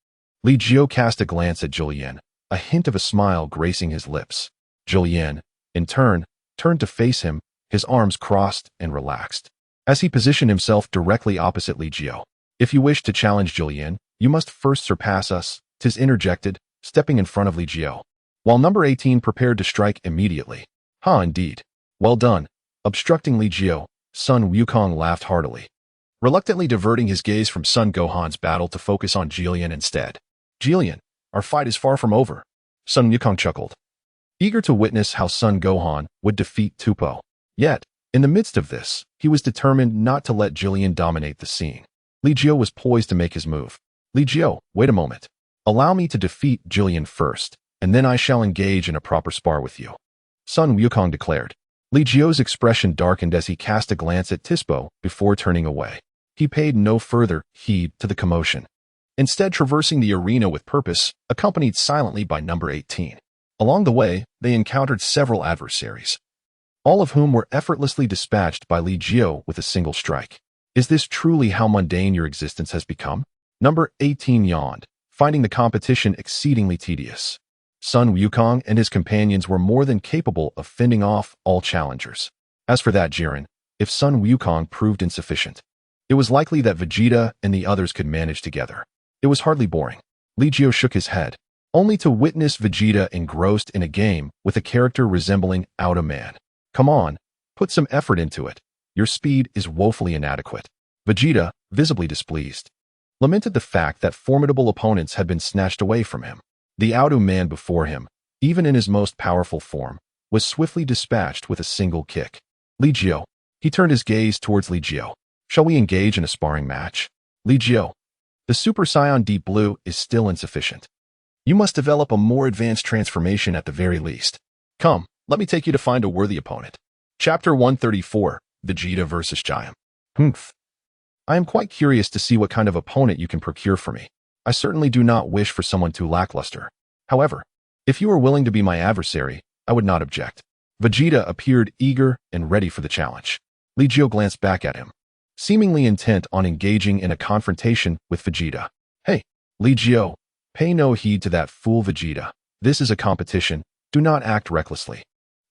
Li Jiu cast a glance at Julien, a hint of a smile gracing his lips. Julien, in turn, turned to face him, his arms crossed and relaxed. As he positioned himself directly opposite Li Jiu, If you wish to challenge Julian, you must first surpass us, tis interjected, stepping in front of Li Jiu, while number 18 prepared to strike immediately. Indeed. Well done. Obstructing Li Jiu, Sun Wukong laughed heartily, reluctantly diverting his gaze from Sun Gohan's battle to focus on Julian instead. Julian, our fight is far from over. Sun Wukong chuckled, eager to witness how Sun Gohan would defeat Tupou. Yet, in the midst of this, he was determined not to let Julian dominate the scene. Li Jiu was poised to make his move. Li Jiu, wait a moment. Allow me to defeat Julian first, and then I shall engage in a proper spar with you. Sun Wukong declared. Li Jiu's expression darkened as he cast a glance at Tispo before turning away. He paid no further heed to the commotion, instead traversing the arena with purpose, accompanied silently by number 18. Along the way, they encountered several adversaries, all of whom were effortlessly dispatched by Li Jiu with a single strike. Is this truly how mundane your existence has become? Number 18 yawned, finding the competition exceedingly tedious. Sun Wukong and his companions were more than capable of fending off all challengers. As for that Jiren, if Sun Wukong proved insufficient, it was likely that Vegeta and the others could manage together. It was hardly boring. Li Jiu shook his head, only to witness Vegeta engrossed in a game with a character resembling Outer Man. Come on, put some effort into it. Your speed is woefully inadequate. Vegeta, visibly displeased, lamented the fact that formidable opponents had been snatched away from him. The Outer Man before him, even in his most powerful form, was swiftly dispatched with a single kick. Li Jiu. He turned his gaze towards Li Jiu. Shall we engage in a sparring match? Li Jiu. The Super Saiyan Deep Blue is still insufficient. You must develop a more advanced transformation at the very least. Come, let me take you to find a worthy opponent. Chapter 134, Vegeta vs. Giant. I am quite curious to see what kind of opponent you can procure for me. I certainly do not wish for someone too lackluster. However, if you are willing to be my adversary, I would not object. Vegeta appeared eager and ready for the challenge. Li Jiu glanced back at him, seemingly intent on engaging in a confrontation with Vegeta. Hey, Li Jiu, pay no heed to that fool Vegeta. This is a competition. Do not act recklessly.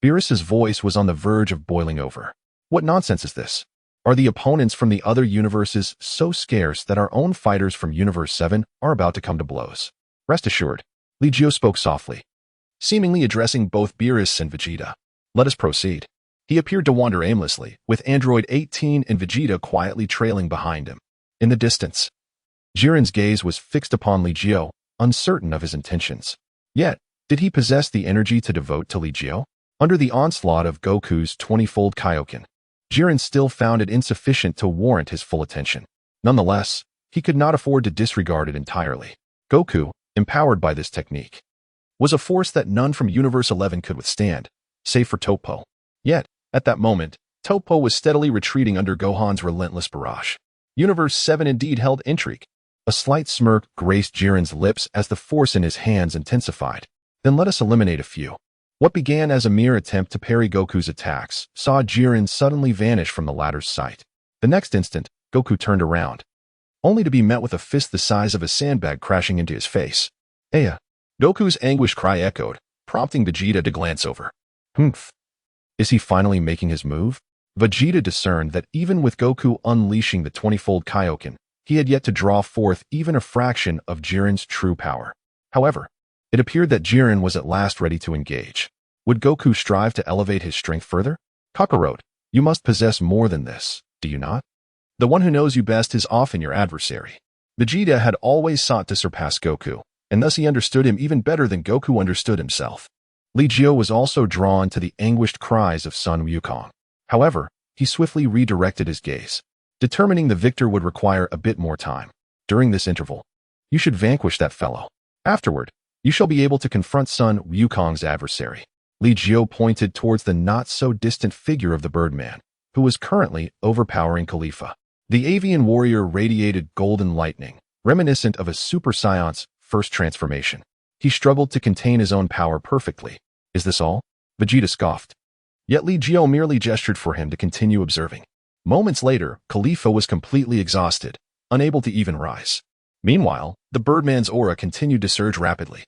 Beerus's voice was on the verge of boiling over. What nonsense is this? Are the opponents from the other universes so scarce that our own fighters from Universe 7 are about to come to blows? Rest assured, Li Jiu spoke softly, seemingly addressing both Beerus and Vegeta. Let us proceed. He appeared to wander aimlessly, with Android 18 and Vegeta quietly trailing behind him. In the distance, Jiren's gaze was fixed upon Li Jiu, uncertain of his intentions. Yet, did he possess the energy to devote to Li Jiu? Under the onslaught of Goku's 20-fold Kaioken, Jiren still found it insufficient to warrant his full attention. Nonetheless, he could not afford to disregard it entirely. Goku, empowered by this technique, was a force that none from Universe 11 could withstand, save for Toppo. Yet, at that moment, Toppo was steadily retreating under Gohan's relentless barrage. Universe 7 indeed held intrigue. A slight smirk graced Jiren's lips as the force in his hands intensified. Then let us eliminate a few. What began as a mere attempt to parry Goku's attacks saw Jiren suddenly vanish from the latter's sight. The next instant, Goku turned around, only to be met with a fist the size of a sandbag crashing into his face. Aya! Goku's anguished cry echoed, prompting Vegeta to glance over. Is he finally making his move? Vegeta discerned that even with Goku unleashing the 20-fold Kaioken, he had yet to draw forth even a fraction of Jiren's true power. However, it appeared that Jiren was at last ready to engage. Would Goku strive to elevate his strength further? Kakarot, you must possess more than this, do you not? The one who knows you best is often your adversary. Vegeta had always sought to surpass Goku, and thus he understood him even better than Goku understood himself. Li Jiu was also drawn to the anguished cries of Sun Wukong. However, he swiftly redirected his gaze, determining the victor would require a bit more time. During this interval, you should vanquish that fellow. Afterward, you shall be able to confront Sun Wukong's adversary. Li Jiu pointed towards the not-so-distant figure of the Birdman, who was currently overpowering Khalifa. The avian warrior radiated golden lightning, reminiscent of a Super Saiyan's first transformation. He struggled to contain his own power perfectly. Is this all? Vegeta scoffed. Yet Li Jiu merely gestured for him to continue observing. Moments later, Khalifa was completely exhausted, unable to even rise. Meanwhile, the Birdman's aura continued to surge rapidly.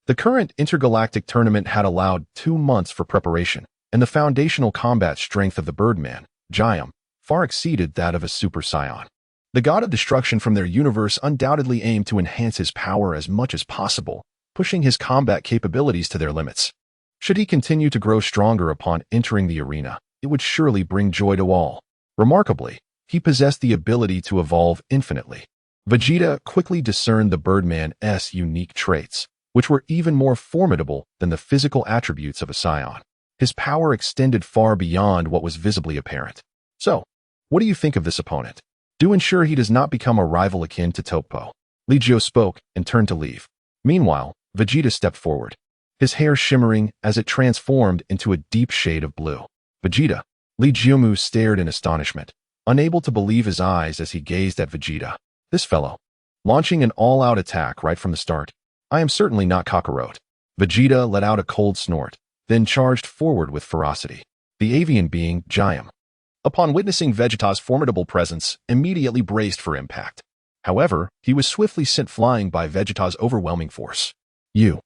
The current intergalactic tournament had allowed 2 months for preparation, and the foundational combat strength of the Birdman, Giant, far exceeded that of a Super Saiyan. The god of destruction from their universe undoubtedly aimed to enhance his power as much as possible, pushing his combat capabilities to their limits. Should he continue to grow stronger upon entering the arena, it would surely bring joy to all. Remarkably, he possessed the ability to evolve infinitely. Vegeta quickly discerned the Birdman's unique traits, which were even more formidable than the physical attributes of a Scion. His power extended far beyond what was visibly apparent. So, what do you think of this opponent? Do ensure he does not become a rival akin to Topo. Li Jiu spoke and turned to leave. Meanwhile, Vegeta stepped forward, his hair shimmering as it transformed into a deep shade of blue. Vegeta. Li Jiu stared in astonishment, unable to believe his eyes as he gazed at Vegeta. This fellow, launching an all-out attack right from the start. I am certainly not Kakarot. Vegeta let out a cold snort, then charged forward with ferocity. The avian being, Jiu, upon witnessing Vegeta's formidable presence, immediately braced for impact. However, he was swiftly sent flying by Vegeta's overwhelming force. You.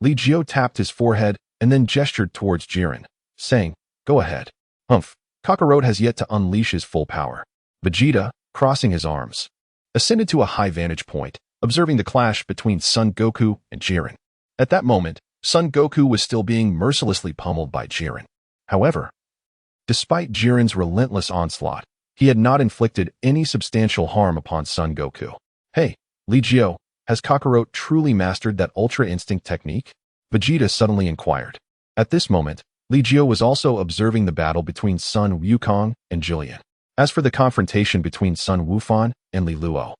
Li Jiu tapped his forehead and then gestured towards Jiren, saying, "Go ahead." Humph. Kakarot has yet to unleash his full power. Vegeta, crossing his arms, ascended to a high vantage point, observing the clash between Son Goku and Jiren. At that moment, Son Goku was still being mercilessly pummeled by Jiren. However, despite Jiren's relentless onslaught, he had not inflicted any substantial harm upon Son Goku. Hey, Li Jiu, has Kakarot truly mastered that Ultra Instinct technique? Vegeta suddenly inquired. At this moment, Li Jiu was also observing the battle between Sun Wukong and Jillian. As for the confrontation between Sun Wufan and Li Luo,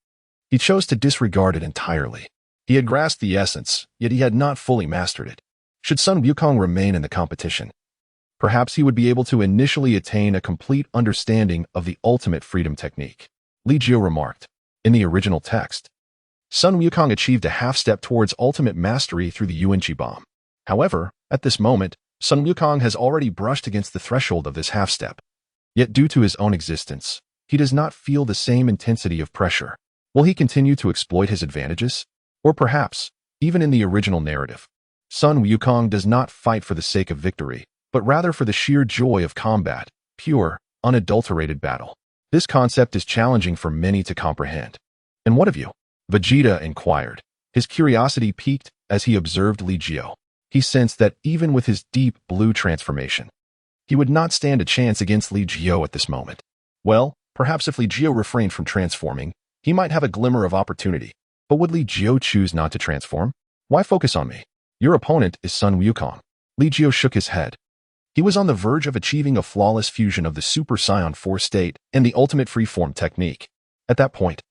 he chose to disregard it entirely. He had grasped the essence, yet he had not fully mastered it. Should Sun Wukong remain in the competition, perhaps he would be able to initially attain a complete understanding of the ultimate freedom technique. Li Jiu remarked. In the original text, Sun Wukong achieved a half-step towards ultimate mastery through the Yuanqi bomb. However, at this moment, Sun Wukong has already brushed against the threshold of this half-step. Yet due to his own existence, he does not feel the same intensity of pressure. Will he continue to exploit his advantages? Or perhaps, even in the original narrative, Sun Wukong does not fight for the sake of victory, but rather for the sheer joy of combat, pure, unadulterated battle. This concept is challenging for many to comprehend. And what of you? Vegeta inquired. His curiosity piqued as he observed Li Jiu. He sensed that even with his deep blue transformation, he would not stand a chance against Li Jiu at this moment. Well, perhaps if Li Jiu refrained from transforming, he might have a glimmer of opportunity. But would Li Jiu choose not to transform? Why focus on me? Your opponent is Sun Wukong. Li Jiu shook his head. He was on the verge of achieving a flawless fusion of the Super Saiyan 4 state and the ultimate freeform technique. At that point,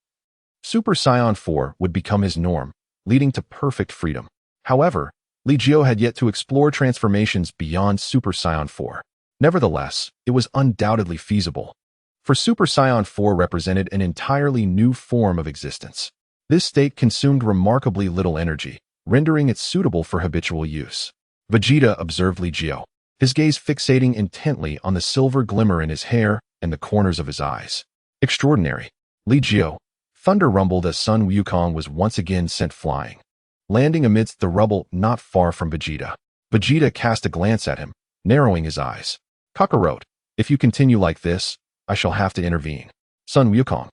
Super Saiyan 4 would become his norm, leading to perfect freedom. However, Li Jiu had yet to explore transformations beyond Super Saiyan 4. Nevertheless, it was undoubtedly feasible. For Super Saiyan 4 represented an entirely new form of existence. This state consumed remarkably little energy, rendering it suitable for habitual use. Vegeta observed Li Jiu, his gaze fixating intently on the silver glimmer in his hair and the corners of his eyes. Extraordinary. Li Jiu. Thunder rumbled as Sun Wukong was once again sent flying, landing amidst the rubble not far from Vegeta. Vegeta cast a glance at him, narrowing his eyes. Kakarot, if you continue like this, I shall have to intervene. Sun Wukong,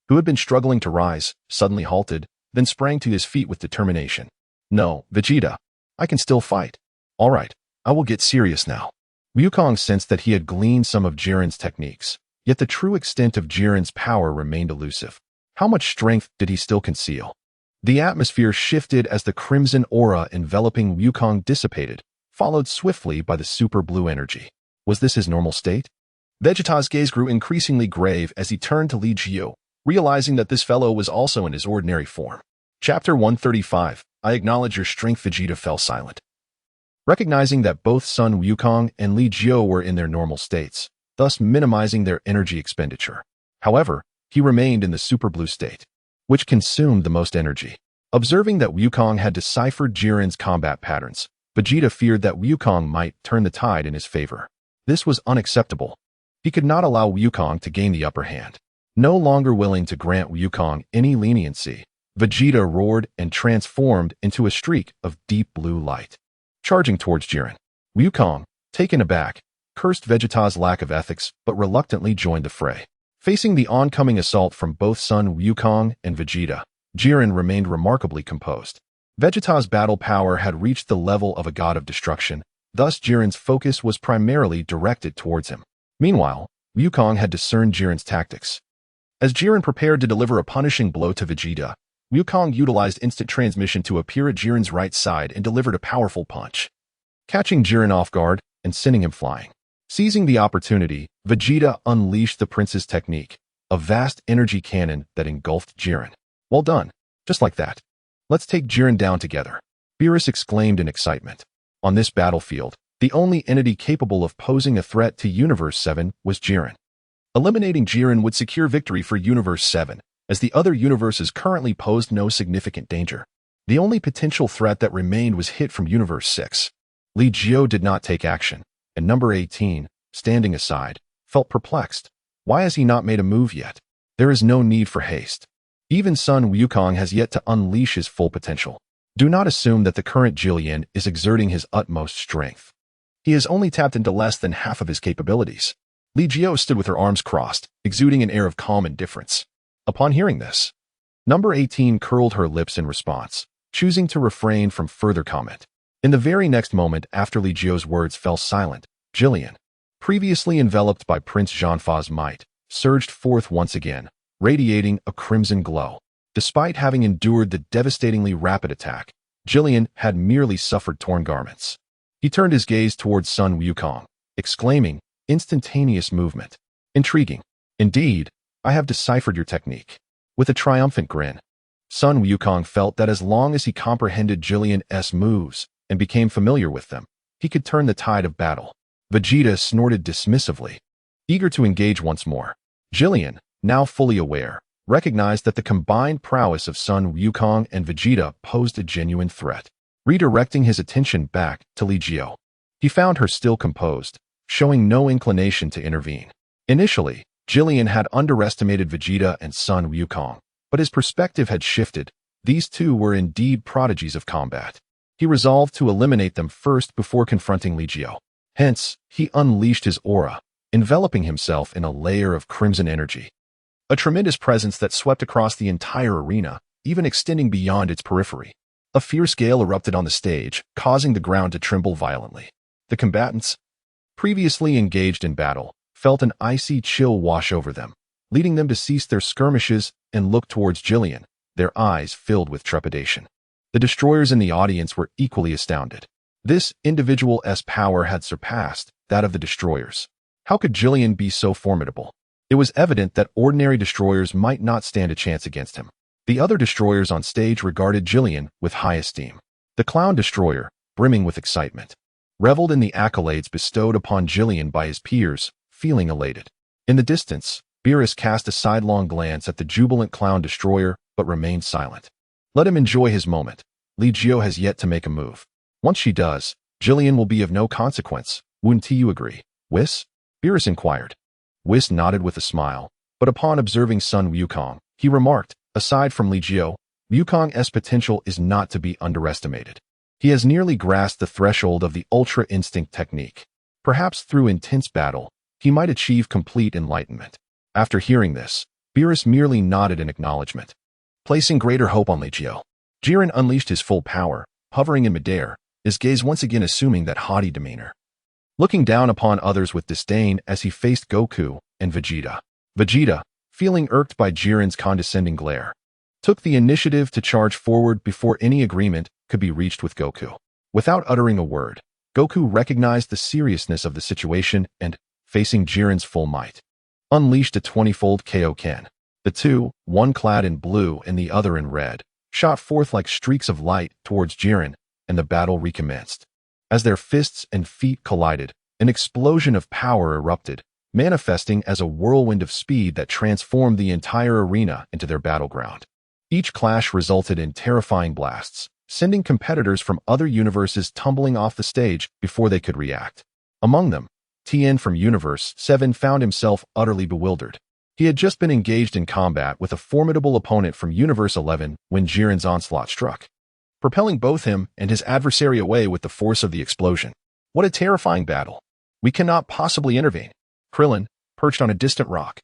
who had been struggling to rise, suddenly halted, then sprang to his feet with determination. No, Vegeta, I can still fight. All right, I will get serious now. Wukong sensed that he had gleaned some of Jiren's techniques, yet the true extent of Jiren's power remained elusive. How much strength did he still conceal? The atmosphere shifted as the crimson aura enveloping Wukong dissipated, followed swiftly by the super blue energy. Was this his normal state? Vegeta's gaze grew increasingly grave as he turned to Li Jiu, realizing that this fellow was also in his ordinary form. Chapter 135, I acknowledge your strength. Vegeta fell silent. Recognizing that both Sun Wukong and Li Jiu were in their normal states, thus minimizing their energy expenditure. However, he remained in the super blue state, which consumed the most energy. Observing that Wukong had deciphered Jiren's combat patterns, Vegeta feared that Wukong might turn the tide in his favor. This was unacceptable. He could not allow Wukong to gain the upper hand. No longer willing to grant Wukong any leniency, Vegeta roared and transformed into a streak of deep blue light, charging towards Jiren. Wukong, taken aback, cursed Vegeta's lack of ethics but reluctantly joined the fray. Facing the oncoming assault from both Sun Wukong and Vegeta, Jiren remained remarkably composed. Vegeta's battle power had reached the level of a god of destruction, thus Jiren's focus was primarily directed towards him. Meanwhile, Wukong had discerned Jiren's tactics. As Jiren prepared to deliver a punishing blow to Vegeta, Wukong utilized instant transmission to appear at Jiren's right side and delivered a powerful punch, catching Jiren off guard and sending him flying. Seizing the opportunity, Vegeta unleashed the Prince's technique, a vast energy cannon that engulfed Jiren. Well done. Just like that. Let's take Jiren down together, Beerus exclaimed in excitement. On this battlefield, the only entity capable of posing a threat to Universe 7 was Jiren. Eliminating Jiren would secure victory for Universe 7, as the other universes currently posed no significant danger. The only potential threat that remained was hit from Universe 6. Li Jiu did not take action, and number 18, standing aside, felt perplexed. Why has he not made a move yet? There is no need for haste. Even Sun Wukong has yet to unleash his full potential. Do not assume that the current Jillian is exerting his utmost strength. He has only tapped into less than half of his capabilities. Li Jiu stood with her arms crossed, exuding an air of calm indifference. Upon hearing this, number 18 curled her lips in response, choosing to refrain from further comment. In the very next moment after Li Jiu's words fell silent, Jillian, previously enveloped by Prince Zhonfa's might, surged forth once again, radiating a crimson glow. Despite having endured the devastatingly rapid attack, Jillian had merely suffered torn garments. He turned his gaze towards Sun Wukong, exclaiming, "Instantaneous movement. Intriguing. Indeed, I have deciphered your technique." With a triumphant grin, Sun Wukong felt that as long as he comprehended Jillian's moves and became familiar with them, he could turn the tide of battle. Vegeta snorted dismissively, eager to engage once more. Jillian, now fully aware, recognized that the combined prowess of Sun Wukong and Vegeta posed a genuine threat. Redirecting his attention back to Li Jiu, he found her still composed, showing no inclination to intervene. Initially, Jillian had underestimated Vegeta and Sun Wukong, but his perspective had shifted. These two were indeed prodigies of combat. He resolved to eliminate them first before confronting Li Jiu. Hence, he unleashed his aura, enveloping himself in a layer of crimson energy. A tremendous presence that swept across the entire arena, even extending beyond its periphery. A fierce gale erupted on the stage, causing the ground to tremble violently. The combatants, previously engaged in battle, felt an icy chill wash over them, leading them to cease their skirmishes and look towards Jillian, their eyes filled with trepidation. The destroyers in the audience were equally astounded. This individual's power had surpassed that of the destroyers. How could Jillian be so formidable? It was evident that ordinary destroyers might not stand a chance against him. The other destroyers on stage regarded Jillian with high esteem. The clown destroyer, brimming with excitement, reveled in the accolades bestowed upon Jillian by his peers, feeling elated. In the distance, Beerus cast a sidelong glance at the jubilant clown destroyer, but remained silent. Let him enjoy his moment. Li Jiu has yet to make a move. Once she does, Jillian will be of no consequence. Wouldn't you agree, Whis? Beerus inquired. Whis nodded with a smile, but upon observing Sun Wukong, he remarked, aside from Li Jiu, Wukong's potential is not to be underestimated. He has nearly grasped the threshold of the Ultra Instinct technique. Perhaps through intense battle, he might achieve complete enlightenment. After hearing this, Beerus merely nodded in acknowledgement. Placing greater hope on Li Jiu, Jiren unleashed his full power, hovering in midair, his gaze once again assuming that haughty demeanor. Looking down upon others with disdain as he faced Goku and Vegeta. Vegeta, feeling irked by Jiren's condescending glare, took the initiative to charge forward before any agreement could be reached with Goku. Without uttering a word, Goku recognized the seriousness of the situation and, facing Jiren's full might, unleashed a 20-fold Kaioken. The two, one clad in blue and the other in red, shot forth like streaks of light towards Jiren, and the battle recommenced. As their fists and feet collided, an explosion of power erupted, manifesting as a whirlwind of speed that transformed the entire arena into their battleground. Each clash resulted in terrifying blasts, sending competitors from other universes tumbling off the stage before they could react. Among them, Tien from Universe 7 found himself utterly bewildered. He had just been engaged in combat with a formidable opponent from Universe 11 when Jiren's onslaught struck, propelling both him and his adversary away with the force of the explosion. What a terrifying battle. We cannot possibly intervene. Krillin, perched on a distant rock,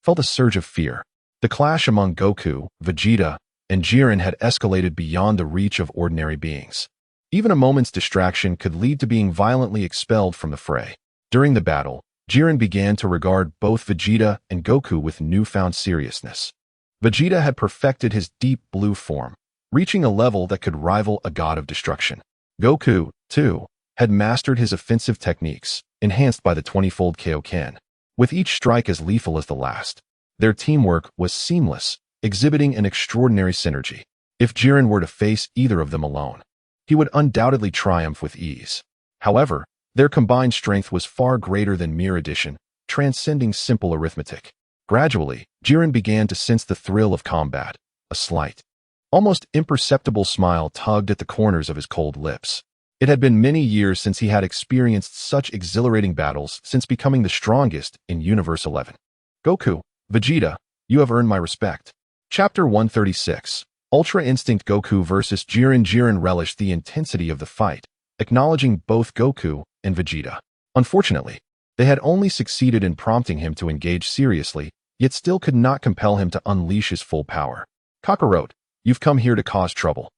felt a surge of fear. The clash among Goku, Vegeta, and Jiren had escalated beyond the reach of ordinary beings. Even a moment's distraction could lead to being violently expelled from the fray. During the battle, Jiren began to regard both Vegeta and Goku with newfound seriousness. Vegeta had perfected his deep blue form, reaching a level that could rival a god of destruction. Goku, too, had mastered his offensive techniques, enhanced by the 20-fold Kaioken, with each strike as lethal as the last. Their teamwork was seamless, exhibiting an extraordinary synergy. If Jiren were to face either of them alone, he would undoubtedly triumph with ease. However, their combined strength was far greater than mere addition, transcending simple arithmetic. Gradually, Jiren began to sense the thrill of combat. A slight, almost imperceptible smile tugged at the corners of his cold lips. It had been many years since he had experienced such exhilarating battles since becoming the strongest in Universe 11. Goku, Vegeta, you have earned my respect. Chapter 136. Ultra Instinct Goku vs. Jiren. Jiren relished the intensity of the fight, acknowledging both Goku and Vegeta. Unfortunately, they had only succeeded in prompting him to engage seriously, yet still could not compel him to unleash his full power. Kakarot, you've come here to cause trouble.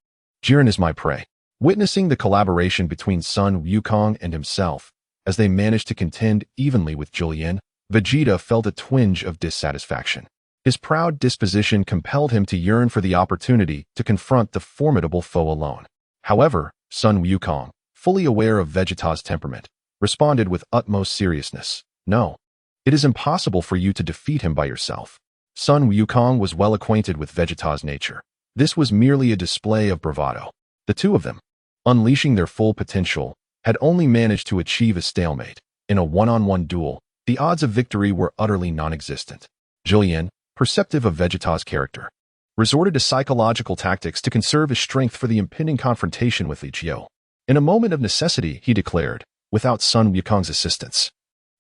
Jiren is my prey. Witnessing the collaboration between Sun Wukong and himself, as they managed to contend evenly with Julian, Vegeta felt a twinge of dissatisfaction. His proud disposition compelled him to yearn for the opportunity to confront the formidable foe alone. However, Sun Wukong, fully aware of Vegeta's temperament, responded with utmost seriousness. No, it is impossible for you to defeat him by yourself. Sun Wukong was well acquainted with Vegeta's nature. This was merely a display of bravado. The two of them, unleashing their full potential, had only managed to achieve a stalemate. In a one-on-one duel, the odds of victory were utterly non-existent. Julian, perceptive of Vegeta's character, resorted to psychological tactics to conserve his strength for the impending confrontation with Li Jiu. In a moment of necessity, he declared, without Sun Wukong's assistance,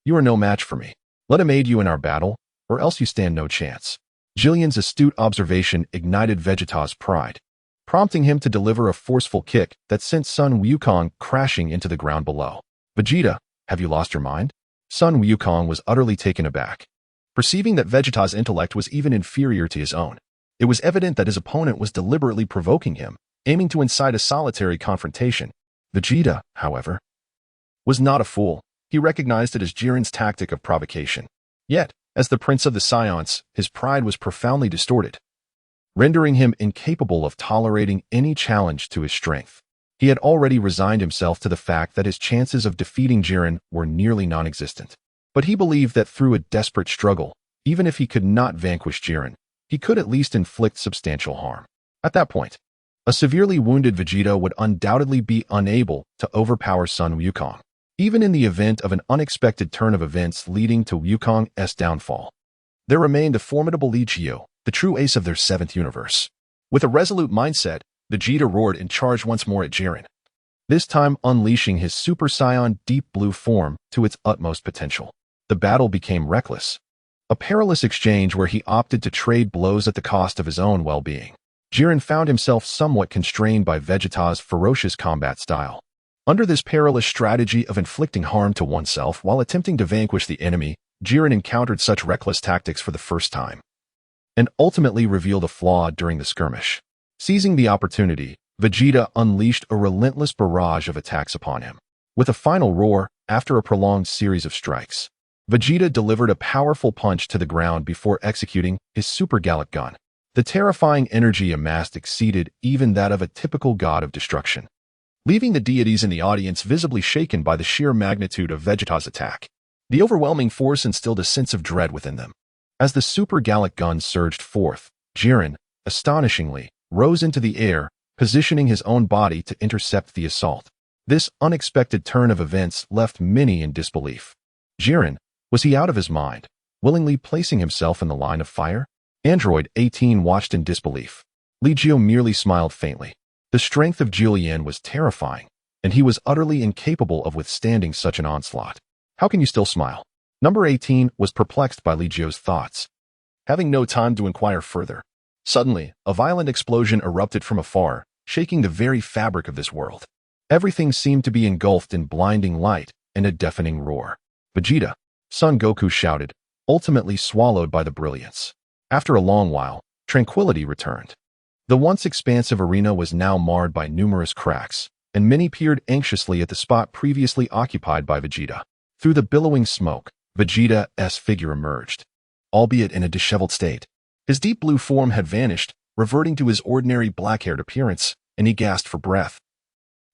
"You are no match for me. Let him aid you in our battle, or else you stand no chance." Julian's astute observation ignited Vegeta's pride, prompting him to deliver a forceful kick that sent Sun Wukong crashing into the ground below. "Vegeta, have you lost your mind?" Sun Wukong was utterly taken aback. Perceiving that Vegeta's intellect was even inferior to his own, it was evident that his opponent was deliberately provoking him, aiming to incite a solitary confrontation. Vegeta, however, was not a fool. He recognized it as Jiren's tactic of provocation. Yet, as the prince of the Saiyans, his pride was profoundly distorted, rendering him incapable of tolerating any challenge to his strength. He had already resigned himself to the fact that his chances of defeating Jiren were nearly non-existent. But he believed that through a desperate struggle, even if he could not vanquish Jiren, he could at least inflict substantial harm. At that point, a severely wounded Vegeta would undoubtedly be unable to overpower Sun Wukong, even in the event of an unexpected turn of events leading to Wukong's downfall. There remained a formidable Li Jiu, the true ace of their 7th universe. With a resolute mindset, Vegeta roared and charged once more at Jiren, this time unleashing his Super Saiyan deep blue form to its utmost potential. The battle became reckless, a perilous exchange where he opted to trade blows at the cost of his own well-being. Jiren found himself somewhat constrained by Vegeta's ferocious combat style. Under this perilous strategy of inflicting harm to oneself while attempting to vanquish the enemy, Jiren encountered such reckless tactics for the first time, and ultimately revealed a flaw during the skirmish. Seizing the opportunity, Vegeta unleashed a relentless barrage of attacks upon him. With a final roar, after a prolonged series of strikes, Vegeta delivered a powerful punch to the ground before executing his Super Gallic Gun. The terrifying energy amassed exceeded even that of a typical god of destruction, leaving the deities in the audience visibly shaken by the sheer magnitude of Vegeta's attack. The overwhelming force instilled a sense of dread within them. As the Super Gallic Gun surged forth, Jiren, astonishingly, rose into the air, positioning his own body to intercept the assault. This unexpected turn of events left many in disbelief. Jiren, was he out of his mind, willingly placing himself in the line of fire? Android 18 watched in disbelief. Li Jiu merely smiled faintly. The strength of Julian was terrifying, and he was utterly incapable of withstanding such an onslaught. How can you still smile? Number 18 was perplexed by Li Jiu's thoughts. Having no time to inquire further, suddenly, a violent explosion erupted from afar, shaking the very fabric of this world. Everything seemed to be engulfed in blinding light and a deafening roar. Vegeta, Son Goku shouted, ultimately swallowed by the brilliance. After a long while, tranquility returned. The once expansive arena was now marred by numerous cracks, and many peered anxiously at the spot previously occupied by Vegeta. Through the billowing smoke, Vegeta's figure emerged, albeit in a disheveled state. His deep blue form had vanished, reverting to his ordinary black-haired appearance, and he gasped for breath,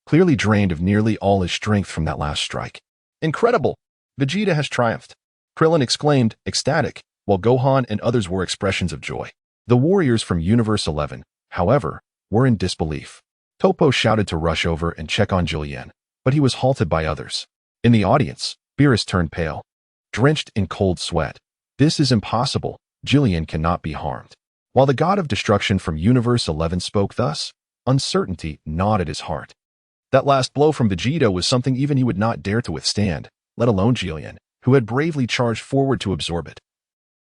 clearly drained of nearly all his strength from that last strike. Incredible! Vegeta has triumphed, Krillin exclaimed, ecstatic, while Gohan and others were expressions of joy. The warriors from Universe 11, however, were in disbelief. Toppo shouted to rush over and check on Jillian, but he was halted by others. In the audience, Beerus turned pale, drenched in cold sweat. This is impossible. Jillian cannot be harmed. While the god of destruction from Universe 11 spoke thus, uncertainty gnawed at his heart. That last blow from Vegeta was something even he would not dare to withstand, let alone Jillian, who had bravely charged forward to absorb it.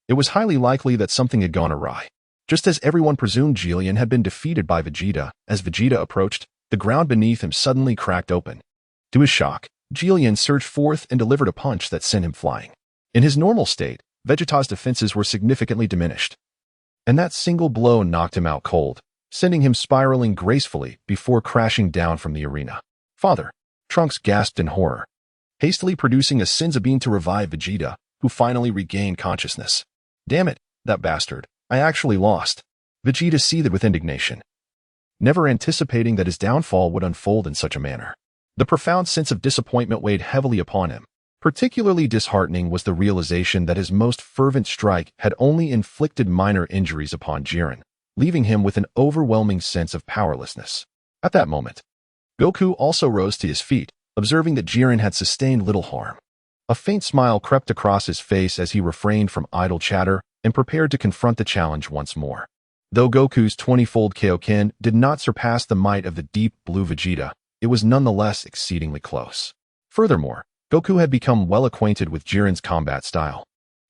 It was highly likely that something had gone awry. Just as everyone presumed Jillian had been defeated by Vegeta, as Vegeta approached, the ground beneath him suddenly cracked open. To his shock, Jillian surged forth and delivered a punch that sent him flying. In his normal state, Vegeta's defenses were significantly diminished, and that single blow knocked him out cold, sending him spiraling gracefully before crashing down from the arena. Father! Trunks gasped in horror, hastily producing a Senzu bean to revive Vegeta, who finally regained consciousness. Damn it, that bastard. I actually lost. Vegeta seethed with indignation, never anticipating that his downfall would unfold in such a manner. The profound sense of disappointment weighed heavily upon him. Particularly disheartening was the realization that his most fervent strike had only inflicted minor injuries upon Jiren, leaving him with an overwhelming sense of powerlessness. At that moment, Goku also rose to his feet, observing that Jiren had sustained little harm. A faint smile crept across his face as he refrained from idle chatter and prepared to confront the challenge once more. Though Goku's 20-fold Kaioken did not surpass the might of the deep blue Vegeta, it was nonetheless exceedingly close. Furthermore, Goku had become well acquainted with Jiren's combat style,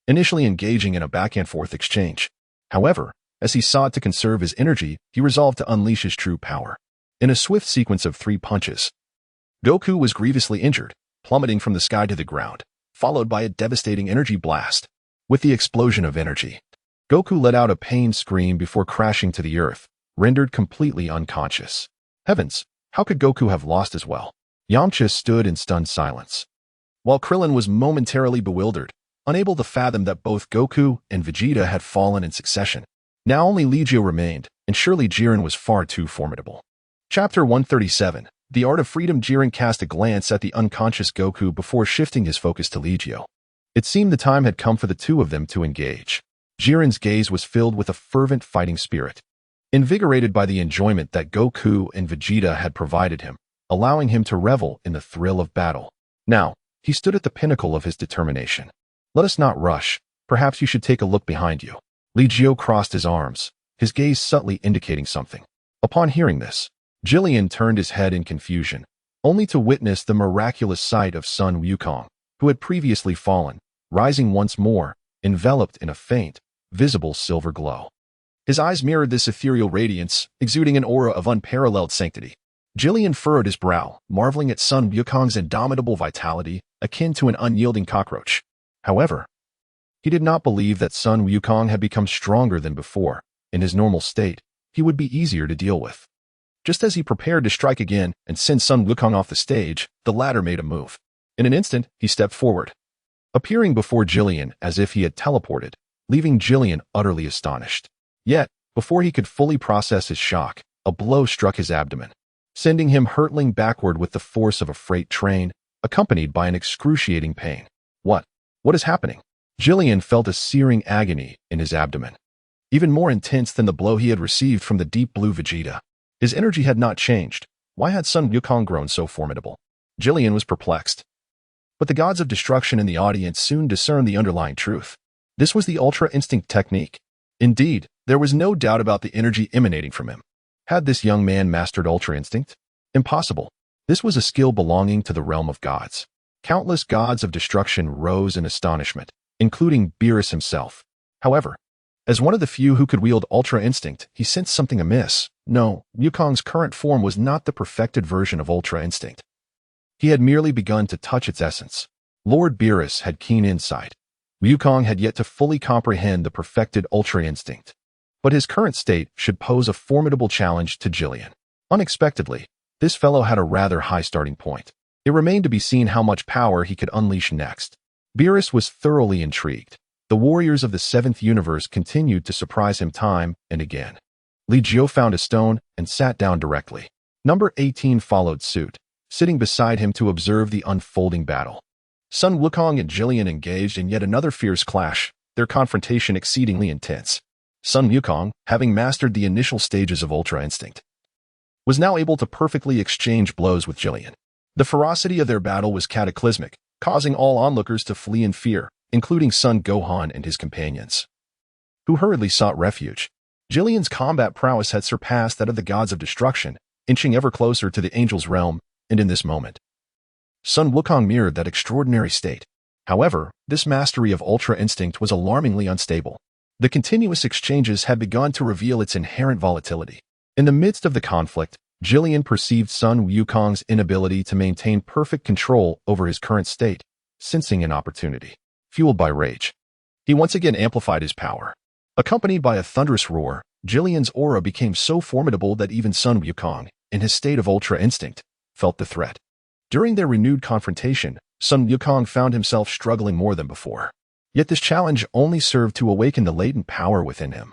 initially engaging in a back-and-forth exchange. However, as he sought to conserve his energy, he resolved to unleash his true power. In a swift sequence of 3 punches, Goku was grievously injured, plummeting from the sky to the ground, followed by a devastating energy blast. With the explosion of energy, Goku let out a pained scream before crashing to the earth, rendered completely unconscious. Heavens, how could Goku have lost as well? Yamcha stood in stunned silence, while Krillin was momentarily bewildered, unable to fathom that both Goku and Vegeta had fallen in succession. Now only Li Jiu remained, and surely Jiren was far too formidable. Chapter 137. The Art of Freedom. Jiren cast a glance at the unconscious Goku before shifting his focus to Li Jiu. It seemed the time had come for the two of them to engage. Jiren's gaze was filled with a fervent fighting spirit, invigorated by the enjoyment that Goku and Vegeta had provided him, allowing him to revel in the thrill of battle. Now, he stood at the pinnacle of his determination. Let us not rush. Perhaps you should take a look behind you. Li Jiu crossed his arms, his gaze subtly indicating something. Upon hearing this, Jillian turned his head in confusion, only to witness the miraculous sight of Sun Wukong, who had previously fallen, rising once more, enveloped in a faint, visible silver glow. His eyes mirrored this ethereal radiance, exuding an aura of unparalleled sanctity. Jillian furrowed his brow, marveling at Sun Wukong's indomitable vitality, akin to an unyielding cockroach. However, he did not believe that Sun Wukong had become stronger than before. In his normal state, he would be easier to deal with. Just as he prepared to strike again and send Sun Wukong off the stage, the latter made a move. In an instant, he stepped forward, appearing before Jillian as if he had teleported, leaving Jillian utterly astonished. Yet, before he could fully process his shock, a blow struck his abdomen, sending him hurtling backward with the force of a freight train, accompanied by an excruciating pain. What is happening? Jillian felt a searing agony in his abdomen, even more intense than the blow he had received from the deep blue Vegeta. His energy had not changed. Why had Sun Wukong grown so formidable? Jillian was perplexed. But the gods of destruction in the audience soon discerned the underlying truth. This was the Ultra Instinct technique. Indeed, there was no doubt about the energy emanating from him. Had this young man mastered Ultra Instinct? Impossible. This was a skill belonging to the realm of gods. Countless gods of destruction rose in astonishment, including Beerus himself. However, as one of the few who could wield Ultra Instinct, he sensed something amiss. No, Wukong's current form was not the perfected version of Ultra Instinct. He had merely begun to touch its essence. Lord Beerus had keen insight. Wukong had yet to fully comprehend the perfected Ultra Instinct, but his current state should pose a formidable challenge to Jillian. Unexpectedly, this fellow had a rather high starting point. It remained to be seen how much power he could unleash next. Beerus was thoroughly intrigued. The warriors of the 7th universe continued to surprise him time and again. Li Jiu found a stone and sat down directly. Number 18 followed suit, sitting beside him to observe the unfolding battle. Sun Wukong and Jillian engaged in yet another fierce clash, their confrontation exceedingly intense. Sun Wukong, having mastered the initial stages of Ultra Instinct, was now able to perfectly exchange blows with Jillian. The ferocity of their battle was cataclysmic, causing all onlookers to flee in fear, including Sun Gohan and his companions, who hurriedly sought refuge. Jillian's combat prowess had surpassed that of the gods of destruction, inching ever closer to the angel's realm, and in this moment, Sun Wukong mirrored that extraordinary state. However, this mastery of Ultra Instinct was alarmingly unstable. The continuous exchanges had begun to reveal its inherent volatility. In the midst of the conflict, Jillian perceived Sun Wukong's inability to maintain perfect control over his current state, sensing an opportunity. Fueled by rage, he once again amplified his power. Accompanied by a thunderous roar, Jillian's aura became so formidable that even Sun Wukong, in his state of Ultra Instinct, felt the threat. During their renewed confrontation, Sun Wukong found himself struggling more than before. Yet this challenge only served to awaken the latent power within him.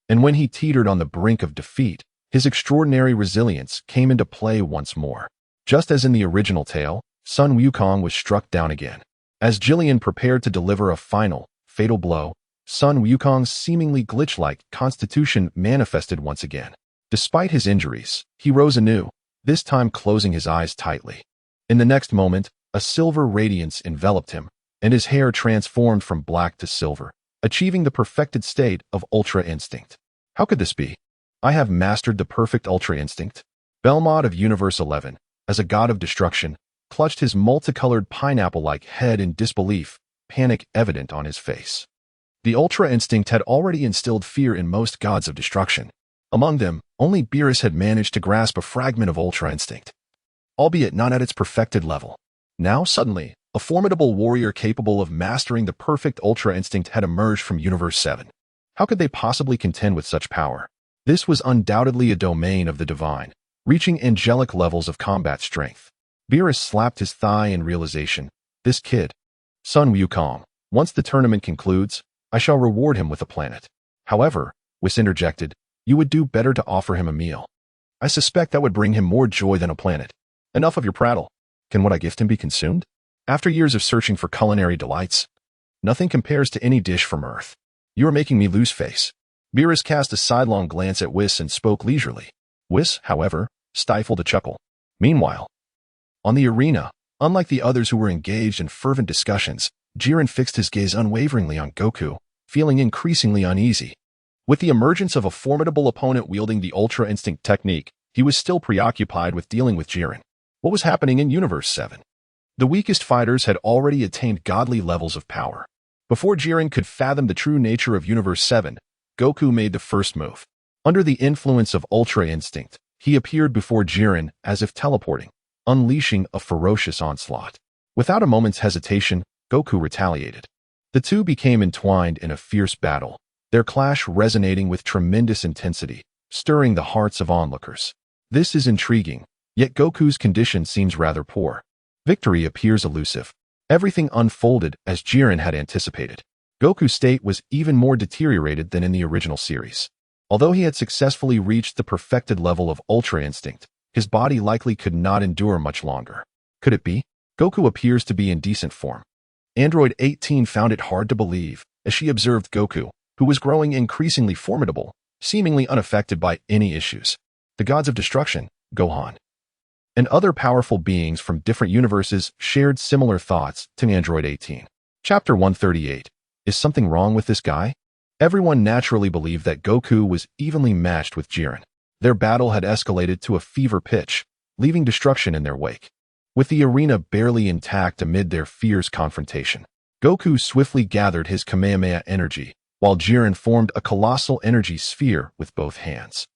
And when he teetered on the brink of defeat, his extraordinary resilience came into play once more. Just as in the original tale, Sun Wukong was struck down again. As Jillian prepared to deliver a final, fatal blow, Sun Wukong's seemingly glitch-like constitution manifested once again. Despite his injuries, he rose anew, this time closing his eyes tightly. In the next moment, a silver radiance enveloped him, and his hair transformed from black to silver, achieving the perfected state of Ultra Instinct. How could this be? I have mastered the perfect Ultra Instinct. Belmont of Universe 11, as a god of destruction, clutched his multicolored pineapple-like head in disbelief, panic evident on his face. The Ultra Instinct had already instilled fear in most gods of destruction. Among them, only Beerus had managed to grasp a fragment of Ultra Instinct, albeit not at its perfected level. Now, suddenly, a formidable warrior capable of mastering the perfect Ultra Instinct had emerged from Universe 7. How could they possibly contend with such power? This was undoubtedly a domain of the divine, reaching angelic levels of combat strength. Beerus slapped his thigh in realization. This kid, Sun Wukong, once the tournament concludes, I shall reward him with a planet. However, Whis interjected, you would do better to offer him a meal. I suspect that would bring him more joy than a planet. Enough of your prattle. Can what I gift him be consumed? After years of searching for culinary delights, nothing compares to any dish from Earth. You are making me lose face. Beerus cast a sidelong glance at Whis and spoke leisurely. Whis, however, stifled a chuckle. Meanwhile, on the arena, unlike the others who were engaged in fervent discussions, Jiren fixed his gaze unwaveringly on Goku, feeling increasingly uneasy. With the emergence of a formidable opponent wielding the Ultra Instinct technique, he was still preoccupied with dealing with Jiren. What was happening in Universe 7? The weakest fighters had already attained godly levels of power. Before Jiren could fathom the true nature of Universe 7, Goku made the first move. Under the influence of Ultra Instinct, he appeared before Jiren as if teleporting, unleashing a ferocious onslaught. Without a moment's hesitation, Goku retaliated. The two became entwined in a fierce battle, their clash resonating with tremendous intensity, stirring the hearts of onlookers. This is intriguing, yet Goku's condition seems rather poor. Victory appears elusive. Everything unfolded as Jiren had anticipated. Goku's state was even more deteriorated than in the original series. Although he had successfully reached the perfected level of Ultra Instinct, his body likely could not endure much longer. Could it be? Goku appears to be in decent form. Android 18 found it hard to believe as she observed Goku, who was growing increasingly formidable, seemingly unaffected by any issues. The gods of destruction, Gohan, and other powerful beings from different universes shared similar thoughts to Android 18. Chapter 138. Is something wrong with this guy? Everyone naturally believed that Goku was evenly matched with Jiren. Their battle had escalated to a fever pitch, leaving destruction in their wake. With the arena barely intact amid their fierce confrontation, Goku swiftly gathered his Kamehameha energy, while Jiren formed a colossal energy sphere with both hands.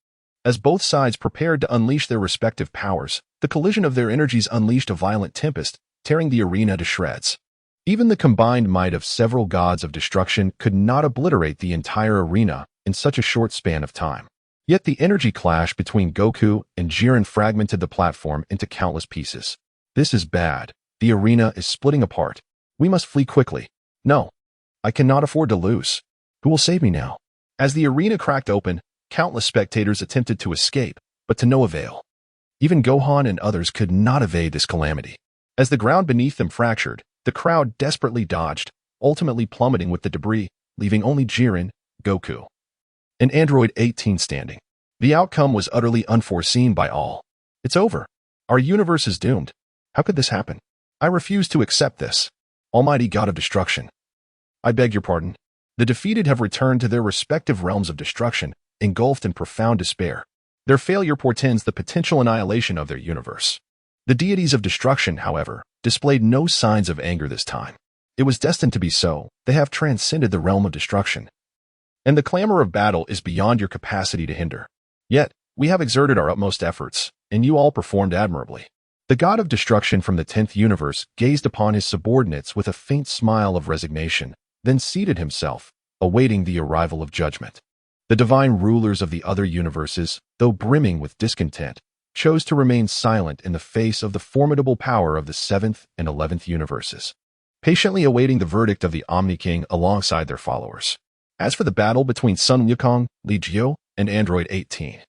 As both sides prepared to unleash their respective powers, the collision of their energies unleashed a violent tempest, tearing the arena to shreds. Even the combined might of several gods of destruction could not obliterate the entire arena in such a short span of time. Yet the energy clash between Goku and Jiren fragmented the platform into countless pieces. This is bad. The arena is splitting apart. We must flee quickly. No, I cannot afford to lose. Who will save me now? As the arena cracked open, countless spectators attempted to escape, but to no avail. Even Gohan and others could not evade this calamity. As the ground beneath them fractured, the crowd desperately dodged, ultimately plummeting with the debris, leaving only Jiren, Goku, and Android 18 standing. The outcome was utterly unforeseen by all. It's over. Our universe is doomed. How could this happen? I refuse to accept this. Almighty God of Destruction. I beg your pardon. The defeated have returned to their respective realms of destruction, engulfed in profound despair. Their failure portends the potential annihilation of their universe. The deities of destruction, however, displayed no signs of anger this time. It was destined to be so. They have transcended the realm of destruction. And the clamor of battle is beyond your capacity to hinder. Yet, we have exerted our utmost efforts, and you all performed admirably. The god of destruction from the 10th universe gazed upon his subordinates with a faint smile of resignation, then seated himself, awaiting the arrival of judgment. The divine rulers of the other universes, though brimming with discontent, chose to remain silent in the face of the formidable power of the 7th and 11th universes, patiently awaiting the verdict of the Omni King alongside their followers. As for the battle between Sun Wukong, Li Jiu, and Android 18,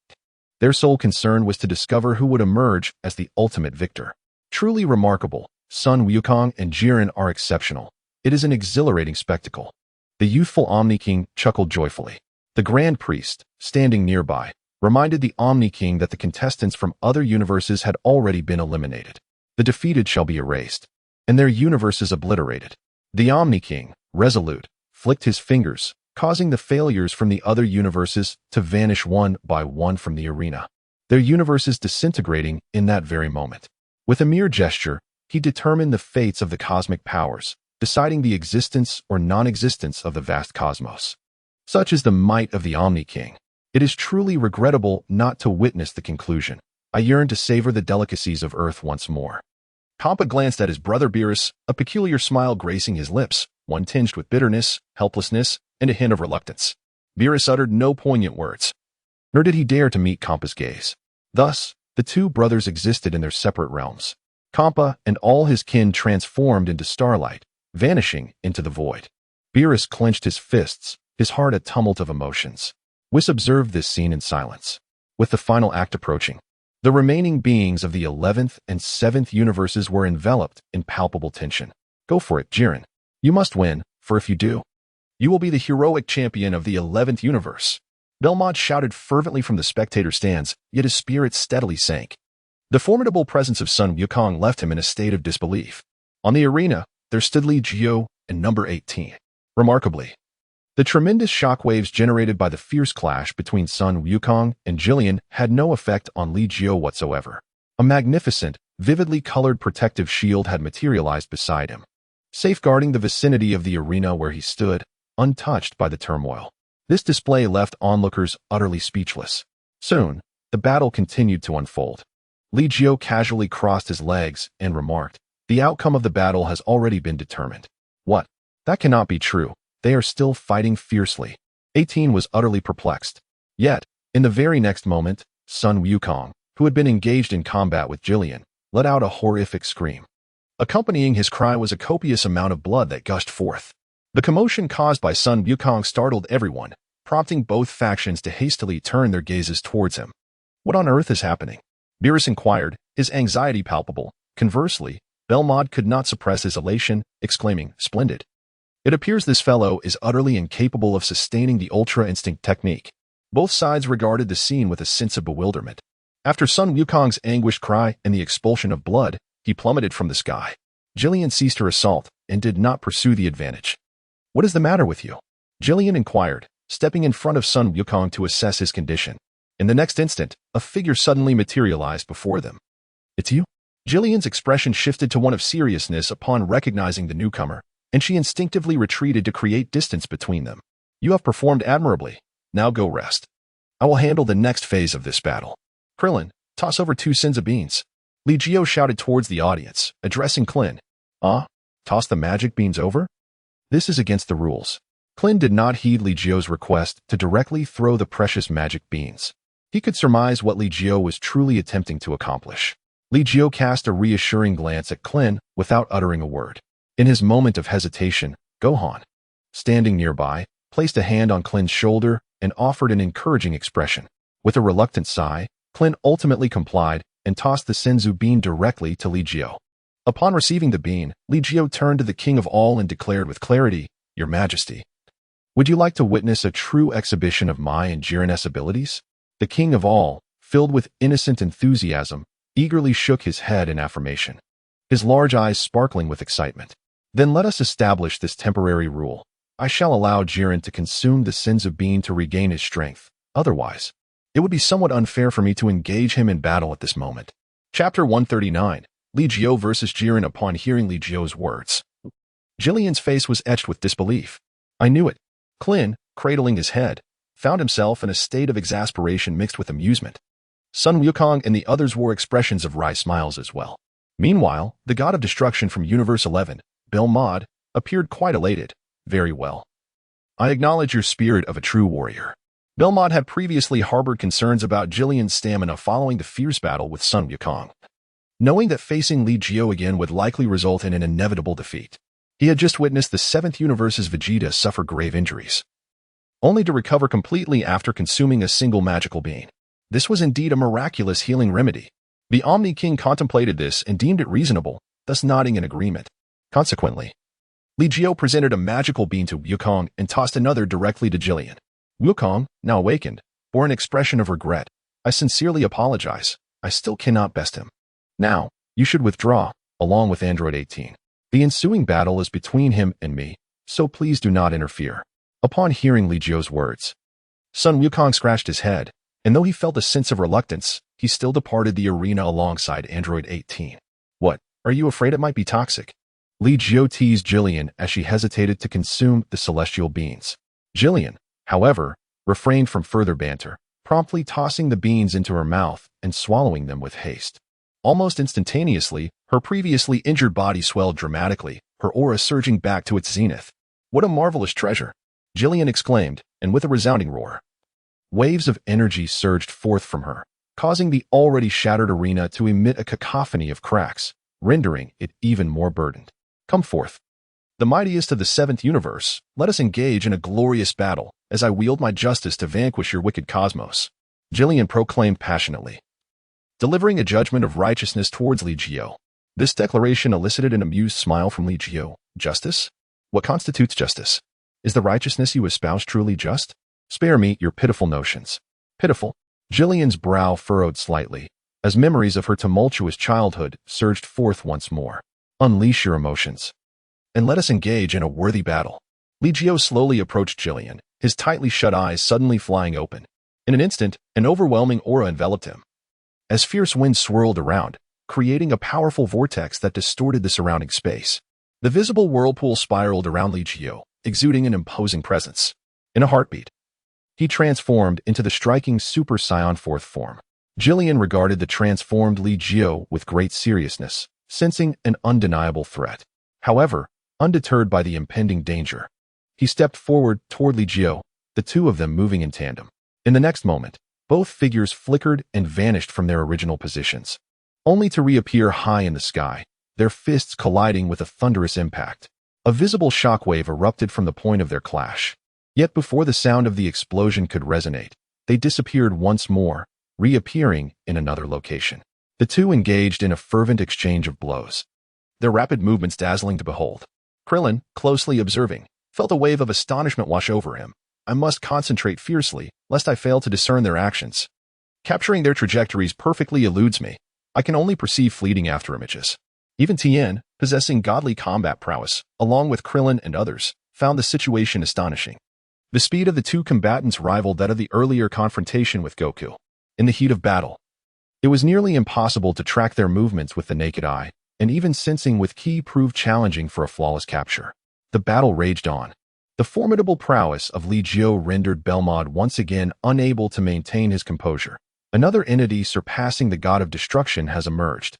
their sole concern was to discover who would emerge as the ultimate victor. Truly remarkable, Sun Wukong and Jiren are exceptional. It is an exhilarating spectacle. The youthful Omni King chuckled joyfully. The Grand Priest, standing nearby, reminded the Omni King that the contestants from other universes had already been eliminated. The defeated shall be erased, and their universes obliterated. The Omni King, resolute, flicked his fingers, causing the failures from the other universes to vanish one by one from the arena, their universes disintegrating in that very moment. With a mere gesture, he determined the fates of the cosmic powers, deciding the existence or non-existence of the vast cosmos. Such is the might of the Omni King. It is truly regrettable not to witness the conclusion. I yearn to savor the delicacies of Earth once more. Kampa glanced at his brother Beerus, a peculiar smile gracing his lips, one tinged with bitterness, helplessness, and a hint of reluctance. Beerus uttered no poignant words, nor did he dare to meet Kampa's gaze. Thus, the two brothers existed in their separate realms. Kampa and all his kin transformed into starlight, vanishing into the void. Beerus clenched his fists, his heart a tumult of emotions. Whis observed this scene in silence. With the final act approaching, the remaining beings of the 11th and 7th universes were enveloped in palpable tension. Go for it, Jiren. You must win, for if you do, you will be the heroic champion of the 11th universe. Belmont shouted fervently from the spectator stands, yet his spirit steadily sank. The formidable presence of Sun Wukong left him in a state of disbelief. On the arena, there stood Li Jiu and number 18. Remarkably, the tremendous shockwaves generated by the fierce clash between Sun Wukong and Jillian had no effect on Li Jiu whatsoever. A magnificent, vividly colored protective shield had materialized beside him, safeguarding the vicinity of the arena where he stood, untouched by the turmoil. This display left onlookers utterly speechless. Soon, the battle continued to unfold. Li Jiu casually crossed his legs and remarked, "The outcome of the battle has already been determined." What? That cannot be true. They are still fighting fiercely. 18 was utterly perplexed. Yet, in the very next moment, Sun Wukong, who had been engaged in combat with Jillian, let out a horrific scream. Accompanying his cry was a copious amount of blood that gushed forth. The commotion caused by Sun Wukong startled everyone, prompting both factions to hastily turn their gazes towards him. What on earth is happening? Beerus inquired, his anxiety palpable. Conversely, Belmont could not suppress his elation, exclaiming, "Splendid. It appears this fellow is utterly incapable of sustaining the Ultra Instinct technique." Both sides regarded the scene with a sense of bewilderment. After Sun Wukong's anguished cry and the expulsion of blood, he plummeted from the sky. Jillian ceased her assault and did not pursue the advantage. "What is the matter with you?" Jillian inquired, stepping in front of Sun Wukong to assess his condition. In the next instant, a figure suddenly materialized before them. "It's you?" Jillian's expression shifted to one of seriousness upon recognizing the newcomer, and she instinctively retreated to create distance between them. "You have performed admirably. Now go rest. I will handle the next phase of this battle. Krillin, toss over 2 sins of beans." Li Jiu shouted towards the audience, addressing Klin. "Ah?" Toss the magic beans over? This is against the rules. Clint did not heed Li Jiu's request to directly throw the precious magic beans. He could surmise what Li Jiu was truly attempting to accomplish. Li Jiu cast a reassuring glance at Clint without uttering a word. In his moment of hesitation, Gohan, standing nearby, placed a hand on Clint's shoulder and offered an encouraging expression. With a reluctant sigh, Clint ultimately complied and tossed the Senzu bean directly to Li Jiu. Upon receiving the bean, Li Jiu turned to the King of All and declared with clarity, "Your Majesty, would you like to witness a true exhibition of my and Jiren's abilities?" The King of All, filled with innocent enthusiasm, eagerly shook his head in affirmation, his large eyes sparkling with excitement. "Then let us establish this temporary rule. I shall allow Jiren to consume the Senzu bean to regain his strength. Otherwise, it would be somewhat unfair for me to engage him in battle at this moment." Chapter 139, Li Jiu versus Jiren. Upon hearing Li Jiu's words, Jillian's face was etched with disbelief. "I knew it." Clint, cradling his head, found himself in a state of exasperation mixed with amusement. Sun Wukong and the others wore expressions of wry smiles as well. Meanwhile, the god of destruction from Universe 11, Belmod, appeared quite elated. "Very well. I acknowledge your spirit of a true warrior." Belmod had previously harbored concerns about Jillian's stamina following the fierce battle with Sun Wukong. Knowing that facing Li Jiu again would likely result in an inevitable defeat, he had just witnessed the 7th Universe's Vegeta suffer grave injuries, only to recover completely after consuming a single magical bean. This was indeed a miraculous healing remedy. The Omni King contemplated this and deemed it reasonable, thus nodding in agreement. Consequently, Li Jiu presented a magical bean to Wukong and tossed another directly to Jillian. Wukong, now awakened, bore an expression of regret. "I sincerely apologize. I still cannot best him. Now, you should withdraw, along with Android 18. The ensuing battle is between him and me, so please do not interfere." Upon hearing Li Jiu's words, Sun Wukong scratched his head, and though he felt a sense of reluctance, he still departed the arena alongside Android 18. "What, are you afraid it might be toxic?" Li Jiu teased Jillian as she hesitated to consume the celestial beans. Jillian, however, refrained from further banter, promptly tossing the beans into her mouth and swallowing them with haste. Almost instantaneously, her previously injured body swelled dramatically, her aura surging back to its zenith. "What a marvelous treasure!" Jillian exclaimed, and with a resounding roar, waves of energy surged forth from her, causing the already shattered arena to emit a cacophony of cracks, rendering it even more burdened. "Come forth, the mightiest of the 7th universe, let us engage in a glorious battle, as I wield my justice to vanquish your wicked cosmos," Jillian proclaimed passionately, delivering a judgment of righteousness towards Li Jiu. This declaration elicited an amused smile from Li Jiu. "Justice? What constitutes justice? Is the righteousness you espouse truly just? Spare me your pitiful notions." "Pitiful?" Jillian's brow furrowed slightly, as memories of her tumultuous childhood surged forth once more. "Unleash your emotions, and let us engage in a worthy battle." Li Jiu slowly approached Jillian, his tightly shut eyes suddenly flying open. In an instant, an overwhelming aura enveloped him, as fierce winds swirled around, creating a powerful vortex that distorted the surrounding space. The visible whirlpool spiraled around Li Jiu, exuding an imposing presence. In a heartbeat, he transformed into the striking Super Saiyan 4th form. Jillian regarded the transformed Li Jiu with great seriousness, sensing an undeniable threat. However, undeterred by the impending danger, he stepped forward toward Li Jiu, the two of them moving in tandem. In the next moment, both figures flickered and vanished from their original positions, only to reappear high in the sky, their fists colliding with a thunderous impact. A visible shockwave erupted from the point of their clash. Yet before the sound of the explosion could resonate, they disappeared once more, reappearing in another location. The two engaged in a fervent exchange of blows, their rapid movements dazzling to behold. Krillin, closely observing, felt a wave of astonishment wash over him. "I must concentrate fiercely, lest I fail to discern their actions. Capturing their trajectories perfectly eludes me. I can only perceive fleeting afterimages." Even Tien, possessing godly combat prowess, along with Krillin and others, found the situation astonishing. The speed of the two combatants rivaled that of the earlier confrontation with Goku. In the heat of battle, it was nearly impossible to track their movements with the naked eye, and even sensing with ki proved challenging for a flawless capture. The battle raged on. The formidable prowess of Li Jiu rendered Belmod once again unable to maintain his composure. Another entity surpassing the god of destruction has emerged.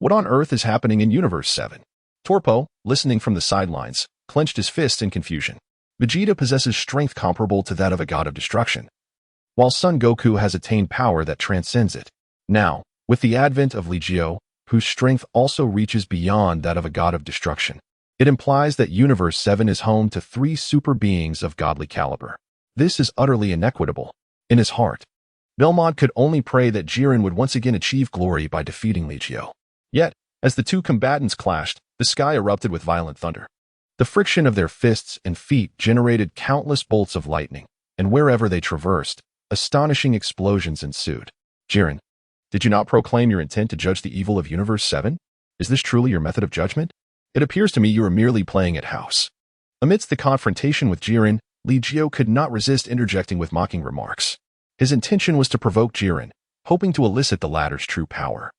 What on earth is happening in Universe 7? Torpo, listening from the sidelines, clenched his fists in confusion. Vegeta possesses strength comparable to that of a god of destruction, while Son Goku has attained power that transcends it. Now, with the advent of Li Jiu, whose strength also reaches beyond that of a god of destruction, it implies that Universe 7 is home to 3 super beings of godly caliber. This is utterly inequitable. In his heart, Belmont could only pray that Jiren would once again achieve glory by defeating Li Jiu. Yet, as the two combatants clashed, the sky erupted with violent thunder. The friction of their fists and feet generated countless bolts of lightning, and wherever they traversed, astonishing explosions ensued. Jiren, did you not proclaim your intent to judge the evil of Universe 7? Is this truly your method of judgment? It appears to me you are merely playing at house. Amidst the confrontation with Jiren, Li Jiu could not resist interjecting with mocking remarks. His intention was to provoke Jiren, hoping to elicit the latter's true power.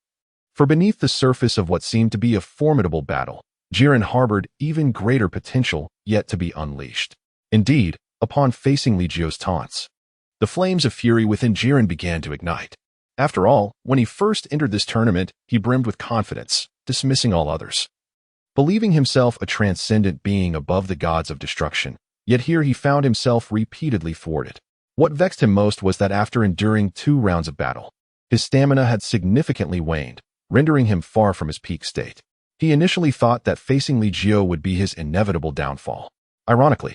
For beneath the surface of what seemed to be a formidable battle, Jiren harbored even greater potential yet to be unleashed. Indeed, upon facing Li Jiu's taunts, the flames of fury within Jiren began to ignite. After all, when he first entered this tournament, he brimmed with confidence, dismissing all others, believing himself a transcendent being above the gods of destruction. Yet here he found himself repeatedly thwarted. What vexed him most was that after enduring 2 rounds of battle, his stamina had significantly waned, rendering him far from his peak state. He initially thought that facing Li Jiu would be his inevitable downfall. Ironically,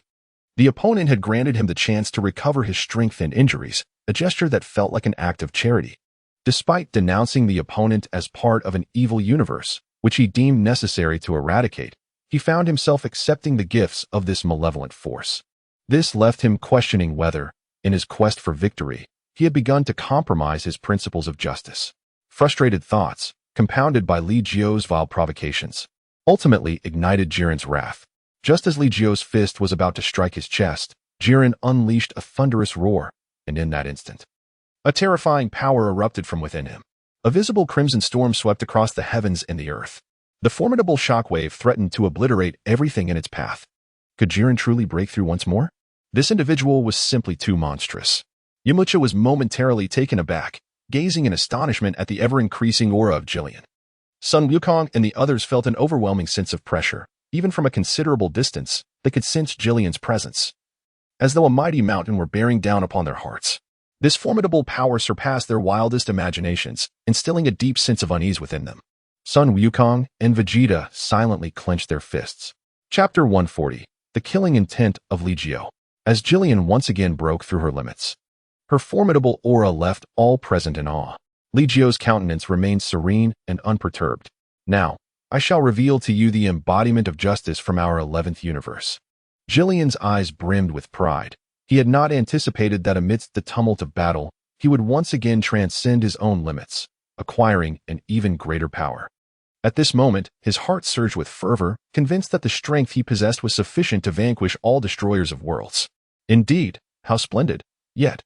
the opponent had granted him the chance to recover his strength and injuries, a gesture that felt like an act of charity. Despite denouncing the opponent as part of an evil universe, which he deemed necessary to eradicate, he found himself accepting the gifts of this malevolent force. This left him questioning whether, in his quest for victory, he had begun to compromise his principles of justice. Frustrated thoughts, compounded by Li Jiu's vile provocations, ultimately ignited Jiren's wrath. Just as Li Jiu's fist was about to strike his chest, Jiren unleashed a thunderous roar, and in that instant, a terrifying power erupted from within him. A visible crimson storm swept across the heavens and the earth. The formidable shockwave threatened to obliterate everything in its path. Could Jiren truly break through once more? This individual was simply too monstrous. Yamcha was momentarily taken aback, gazing in astonishment at the ever-increasing aura of Jillian. Sun Wukong and the others felt an overwhelming sense of pressure. Even from a considerable distance, they could sense Jillian's presence, as though a mighty mountain were bearing down upon their hearts. This formidable power surpassed their wildest imaginations, instilling a deep sense of unease within them. Sun Wukong and Vegeta silently clenched their fists. Chapter 140, The Killing Intent of Li Jiu. As Jillian once again broke through her limits, her formidable aura left all present in awe. Li Jiu's countenance remained serene and unperturbed. Now, I shall reveal to you the embodiment of justice from our 11th universe. Jillian's eyes brimmed with pride. He had not anticipated that amidst the tumult of battle, he would once again transcend his own limits, acquiring an even greater power. At this moment, his heart surged with fervor, convinced that the strength he possessed was sufficient to vanquish all destroyers of worlds. Indeed, how splendid! Yet,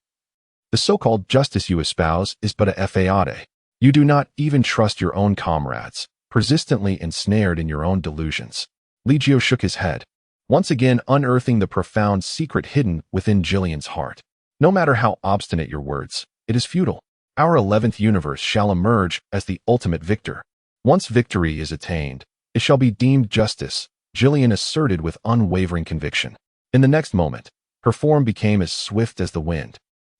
the so-called justice you espouse is but a faiade. You do not even trust your own comrades, persistently ensnared in your own delusions. Li Jiu shook his head, once again unearthing the profound secret hidden within Jillian's heart. No matter how obstinate your words, it is futile. Our 11th universe shall emerge as the ultimate victor. Once victory is attained, it shall be deemed justice, Jillian asserted with unwavering conviction. In the next moment, her form became as swift as the wind,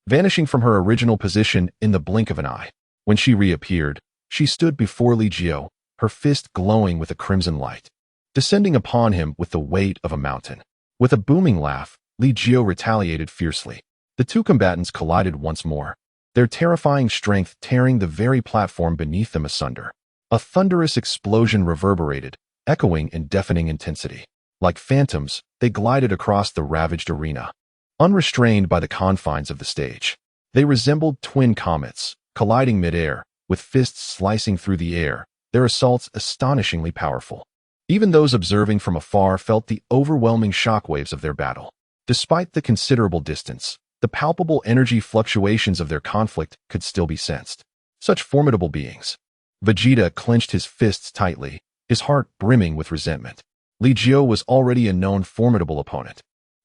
vanishing from her original position in the blink of an eye. When she reappeared, she stood before Li Jiu, her fist glowing with a crimson light, descending upon him with the weight of a mountain. With a booming laugh, Li Jiu retaliated fiercely. The two combatants collided once more, their terrifying strength tearing the very platform beneath them asunder. A thunderous explosion reverberated, echoing in deafening intensity. Like phantoms, they glided across the ravaged arena, unrestrained by the confines of the stage. They resembled twin comets, colliding midair, with fists slicing through the air, their assaults astonishingly powerful. Even those observing from afar felt the overwhelming shockwaves of their battle. Despite the considerable distance, the palpable energy fluctuations of their conflict could still be sensed. Such formidable beings. Vegeta clenched his fists tightly, his heart brimming with resentment. Li Jiu was already a known formidable opponent,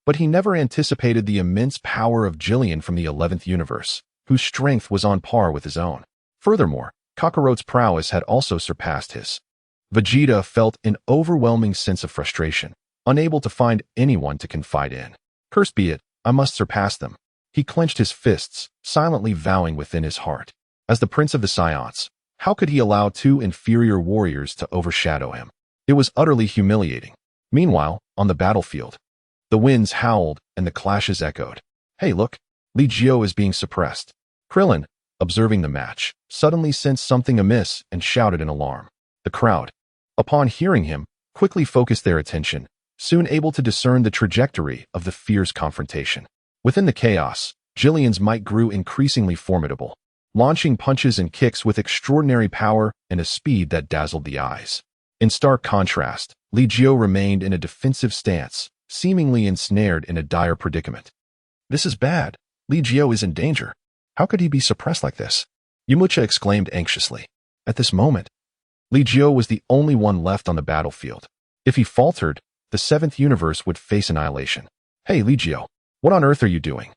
but he never anticipated the immense power of Jillian from the 11th universe, whose strength was on par with his own. Furthermore, Kakarot's prowess had also surpassed his. Vegeta felt an overwhelming sense of frustration, unable to find anyone to confide in. Cursed be it, I must surpass them. He clenched his fists, silently vowing within his heart. As the prince of the Saiyans, how could he allow two inferior warriors to overshadow him? It was utterly humiliating. Meanwhile, on the battlefield, the winds howled and the clashes echoed. Hey look, Li Jiu is being suppressed. Krillin, observing the match, suddenly sensed something amiss and shouted in alarm. The crowd, upon hearing him, quickly focused their attention, soon able to discern the trajectory of the fierce confrontation. Within the chaos, Jillian's might grew increasingly formidable, launching punches and kicks with extraordinary power and a speed that dazzled the eyes. In stark contrast, Li Jiu remained in a defensive stance, seemingly ensnared in a dire predicament. This is bad. Li Jiu is in danger. How could he be suppressed like this? Yamcha exclaimed anxiously. At this moment, Li Jiu was the only one left on the battlefield. If he faltered, the seventh universe would face annihilation. Hey Li Jiu, what on earth are you doing?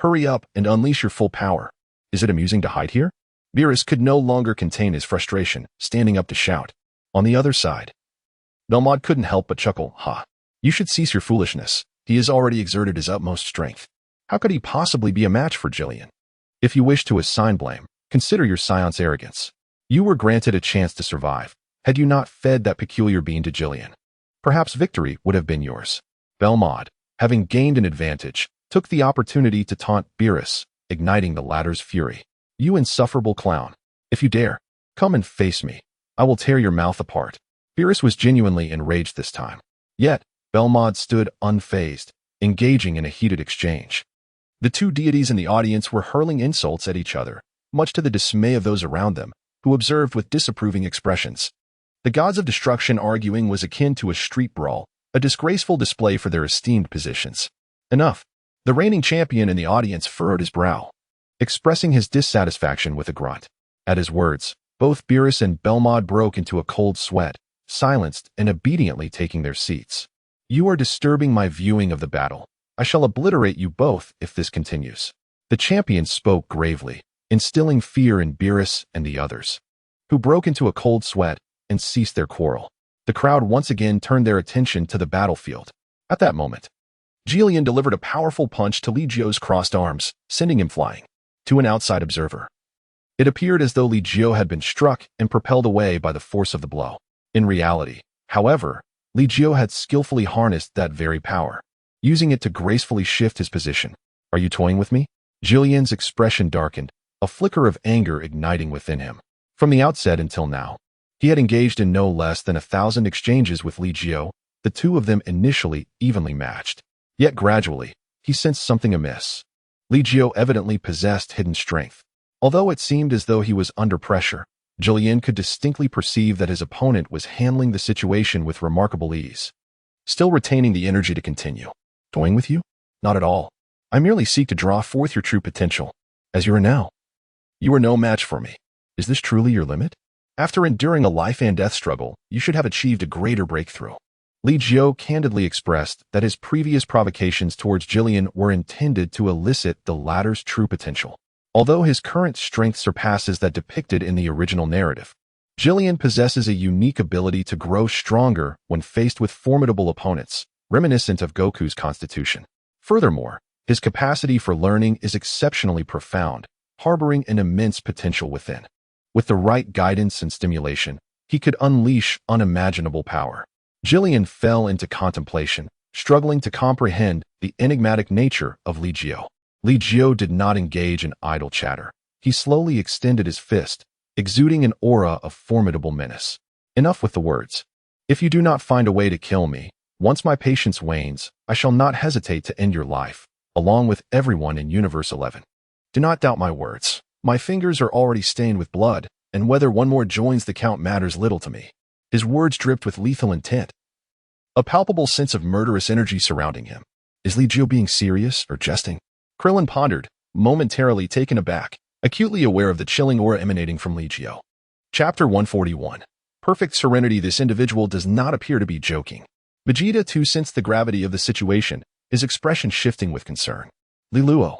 Hurry up and unleash your full power. Is it amusing to hide here? Beerus could no longer contain his frustration, standing up to shout. On the other side, Belmod couldn't help but chuckle. Ha! You should cease your foolishness. He has already exerted his utmost strength. How could he possibly be a match for Jillian? If you wish to assign blame, consider your Scion's arrogance. You were granted a chance to survive. Had you not fed that peculiar being to Jillian, perhaps victory would have been yours. Belmod, having gained an advantage, took the opportunity to taunt Beerus, igniting the latter's fury. You insufferable clown. If you dare, come and face me. I will tear your mouth apart. Beerus was genuinely enraged this time. Yet, Belmod stood unfazed, engaging in a heated exchange. The two deities in the audience were hurling insults at each other, much to the dismay of those around them, who observed with disapproving expressions. The gods of destruction arguing was akin to a street brawl, a disgraceful display for their esteemed positions. Enough. The reigning champion in the audience furrowed his brow, expressing his dissatisfaction with a grunt. At his words, both Beerus and Belmod broke into a cold sweat, silenced and obediently taking their seats. You are disturbing my viewing of the battle. I shall obliterate you both if this continues. The champion spoke gravely, instilling fear in Beerus and the others, who broke into a cold sweat and ceased their quarrel. The crowd once again turned their attention to the battlefield. At that moment, Jillian delivered a powerful punch to Li Jiu's crossed arms, sending him flying. To an outside observer, it appeared as though Li Jiu had been struck and propelled away by the force of the blow. In reality, however, Li Jiu had skillfully harnessed that very power, using it to gracefully shift his position. Are you toying with me? Jillian's expression darkened, a flicker of anger igniting within him. From the outset until now, he had engaged in no less than 1,000 exchanges with Li Jiu, the two of them initially evenly matched. Yet gradually, he sensed something amiss. Li Jiu evidently possessed hidden strength. Although it seemed as though he was under pressure, Jillian could distinctly perceive that his opponent was handling the situation with remarkable ease, still retaining the energy to continue. Toying with you? Not at all. I merely seek to draw forth your true potential, as you are now. You are no match for me. Is this truly your limit? After enduring a life-and-death struggle, you should have achieved a greater breakthrough. Li Jiu candidly expressed that his previous provocations towards Jillian were intended to elicit the latter's true potential. Although his current strength surpasses that depicted in the original narrative, Jillian possesses a unique ability to grow stronger when faced with formidable opponents, reminiscent of Goku's constitution. Furthermore, his capacity for learning is exceptionally profound, harboring an immense potential within. With the right guidance and stimulation, he could unleash unimaginable power. Jillian fell into contemplation, struggling to comprehend the enigmatic nature of Li Jiu. Li Jiu did not engage in idle chatter. He slowly extended his fist, exuding an aura of formidable menace. Enough with the words. If you do not find a way to kill me, once my patience wanes, I shall not hesitate to end your life, along with everyone in Universe 11. Do not doubt my words. My fingers are already stained with blood, and whether one more joins the count matters little to me. His words dripped with lethal intent. A palpable sense of murderous energy surrounding him. Is Li Jiu being serious or jesting? Krillin pondered, momentarily taken aback, acutely aware of the chilling aura emanating from Li Jiu. Chapter 141. Perfect serenity. This individual does not appear to be joking. Vegeta too sensed the gravity of the situation, his expression shifting with concern. Li Luo,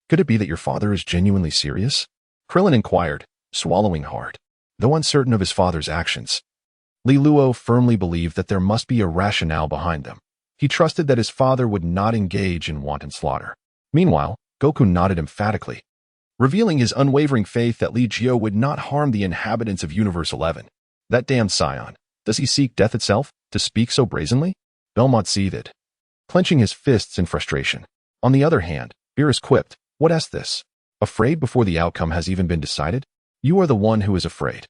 could it be that your father is genuinely serious? Krillin inquired, swallowing hard. Though uncertain of his father's actions, Li Luo firmly believed that there must be a rationale behind them. He trusted that his father would not engage in wanton slaughter. Meanwhile, Goku nodded emphatically, revealing his unwavering faith that Li Jiu would not harm the inhabitants of Universe 11. That damned Scion. Does he seek death itself, to speak so brazenly? Belmont seethed, clenching his fists in frustration. On the other hand, Beerus quipped, "What is this? Afraid before the outcome has even been decided? You are the one who is afraid.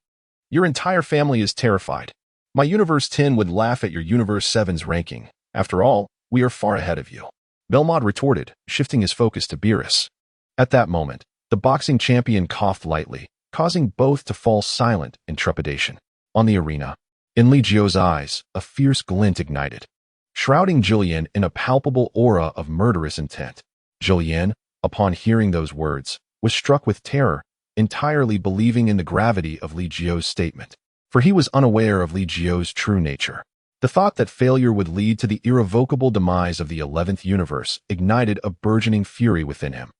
Your entire family is terrified. My Universe 10 would laugh at your Universe 7's ranking. After all, we are far ahead of you." Belmont retorted, shifting his focus to Beerus. At that moment, the boxing champion coughed lightly, causing both to fall silent in trepidation. On the arena, in Li Jiu's eyes, a fierce glint ignited, shrouding Jillian in a palpable aura of murderous intent. Jillian, upon hearing those words, was struck with terror, entirely believing in the gravity of Li Jiu's statement, for he was unaware of Li Jiu's true nature. The thought that failure would lead to the irrevocable demise of the 11th universe ignited a burgeoning fury within him.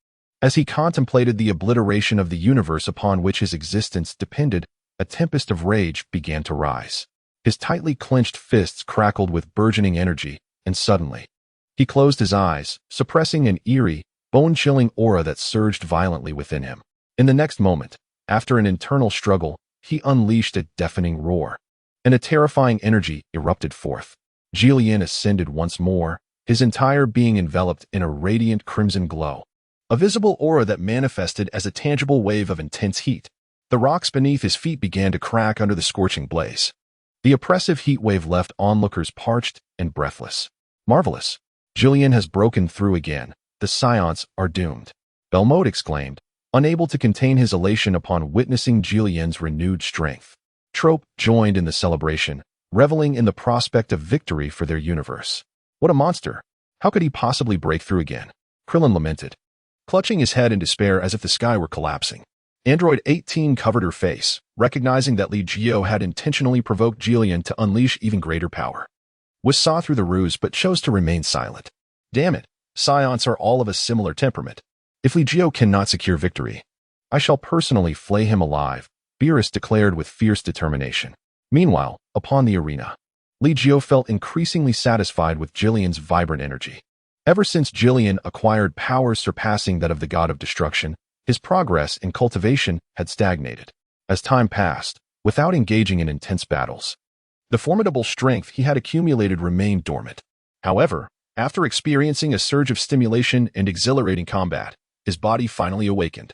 As he contemplated the obliteration of the universe upon which his existence depended, a tempest of rage began to rise. His tightly clenched fists crackled with burgeoning energy, and suddenly, he closed his eyes, suppressing an eerie, bone-chilling aura that surged violently within him. In the next moment, after an internal struggle, he unleashed a deafening roar, and a terrifying energy erupted forth. Jillian ascended once more, his entire being enveloped in a radiant crimson glow, a visible aura that manifested as a tangible wave of intense heat. The rocks beneath his feet began to crack under the scorching blaze. The oppressive heat wave left onlookers parched and breathless. "Marvelous! Jillian has broken through again. The Saiyans are doomed," Belmont exclaimed, unable to contain his elation upon witnessing Jillian's renewed strength. Trope joined in the celebration, reveling in the prospect of victory for their universe. "What a monster! How could he possibly break through again?" Krillin lamented, clutching his head in despair as if the sky were collapsing. Android 18 covered her face, recognizing that Li Jiu had intentionally provoked Jillian to unleash even greater power. Whis saw through the ruse but chose to remain silent. "Damn it, Scions are all of a similar temperament. If Li Jiu cannot secure victory, I shall personally flay him alive," Beerus declared with fierce determination. Meanwhile, upon the arena, Li Jiu felt increasingly satisfied with Jillian's vibrant energy. Ever since Jillian acquired powers surpassing that of the god of destruction, his progress in cultivation had stagnated. As time passed, without engaging in intense battles, the formidable strength he had accumulated remained dormant. However, after experiencing a surge of stimulation and exhilarating combat, his body finally awakened,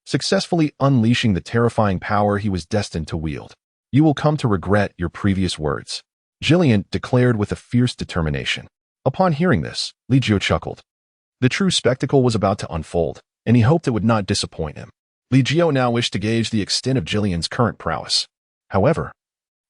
successfully unleashing the terrifying power he was destined to wield. "You will come to regret your previous words," Jillian declared with a fierce determination. Upon hearing this, Li Jiu chuckled. The true spectacle was about to unfold, and he hoped it would not disappoint him. Li Jiu now wished to gauge the extent of Jillian's current prowess. However,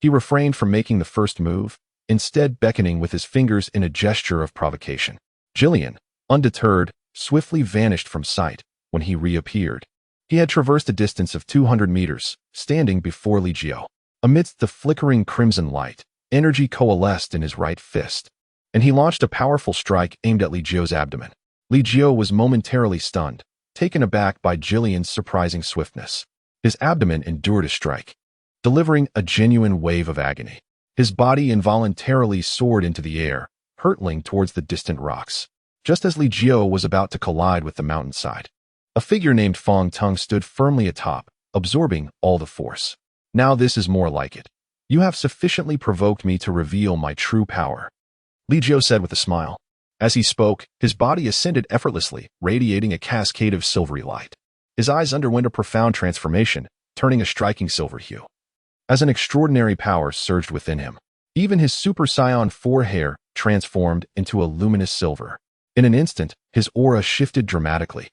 he refrained from making the first move, instead beckoning with his fingers in a gesture of provocation. Jillian, undeterred, swiftly vanished from sight. When he reappeared, he had traversed a distance of 200 meters, standing before Li Jiu. Amidst the flickering crimson light, energy coalesced in his right fist, and he launched a powerful strike aimed at Li Jiu's abdomen. Li Jiu was momentarily stunned, taken aback by Jillian's surprising swiftness. His abdomen endured a strike, delivering a genuine wave of agony. His body involuntarily soared into the air, hurtling towards the distant rocks. Just as Li Jiu was about to collide with the mountainside, a figure named Fang Tung stood firmly atop, absorbing all the force. "Now this is more like it. You have sufficiently provoked me to reveal my true power," Li Jiu said with a smile. As he spoke, his body ascended effortlessly, radiating a cascade of silvery light. His eyes underwent a profound transformation, turning a striking silver hue. As an extraordinary power surged within him, even his Super Saiyan 4 hair transformed into a luminous silver. In an instant, his aura shifted dramatically,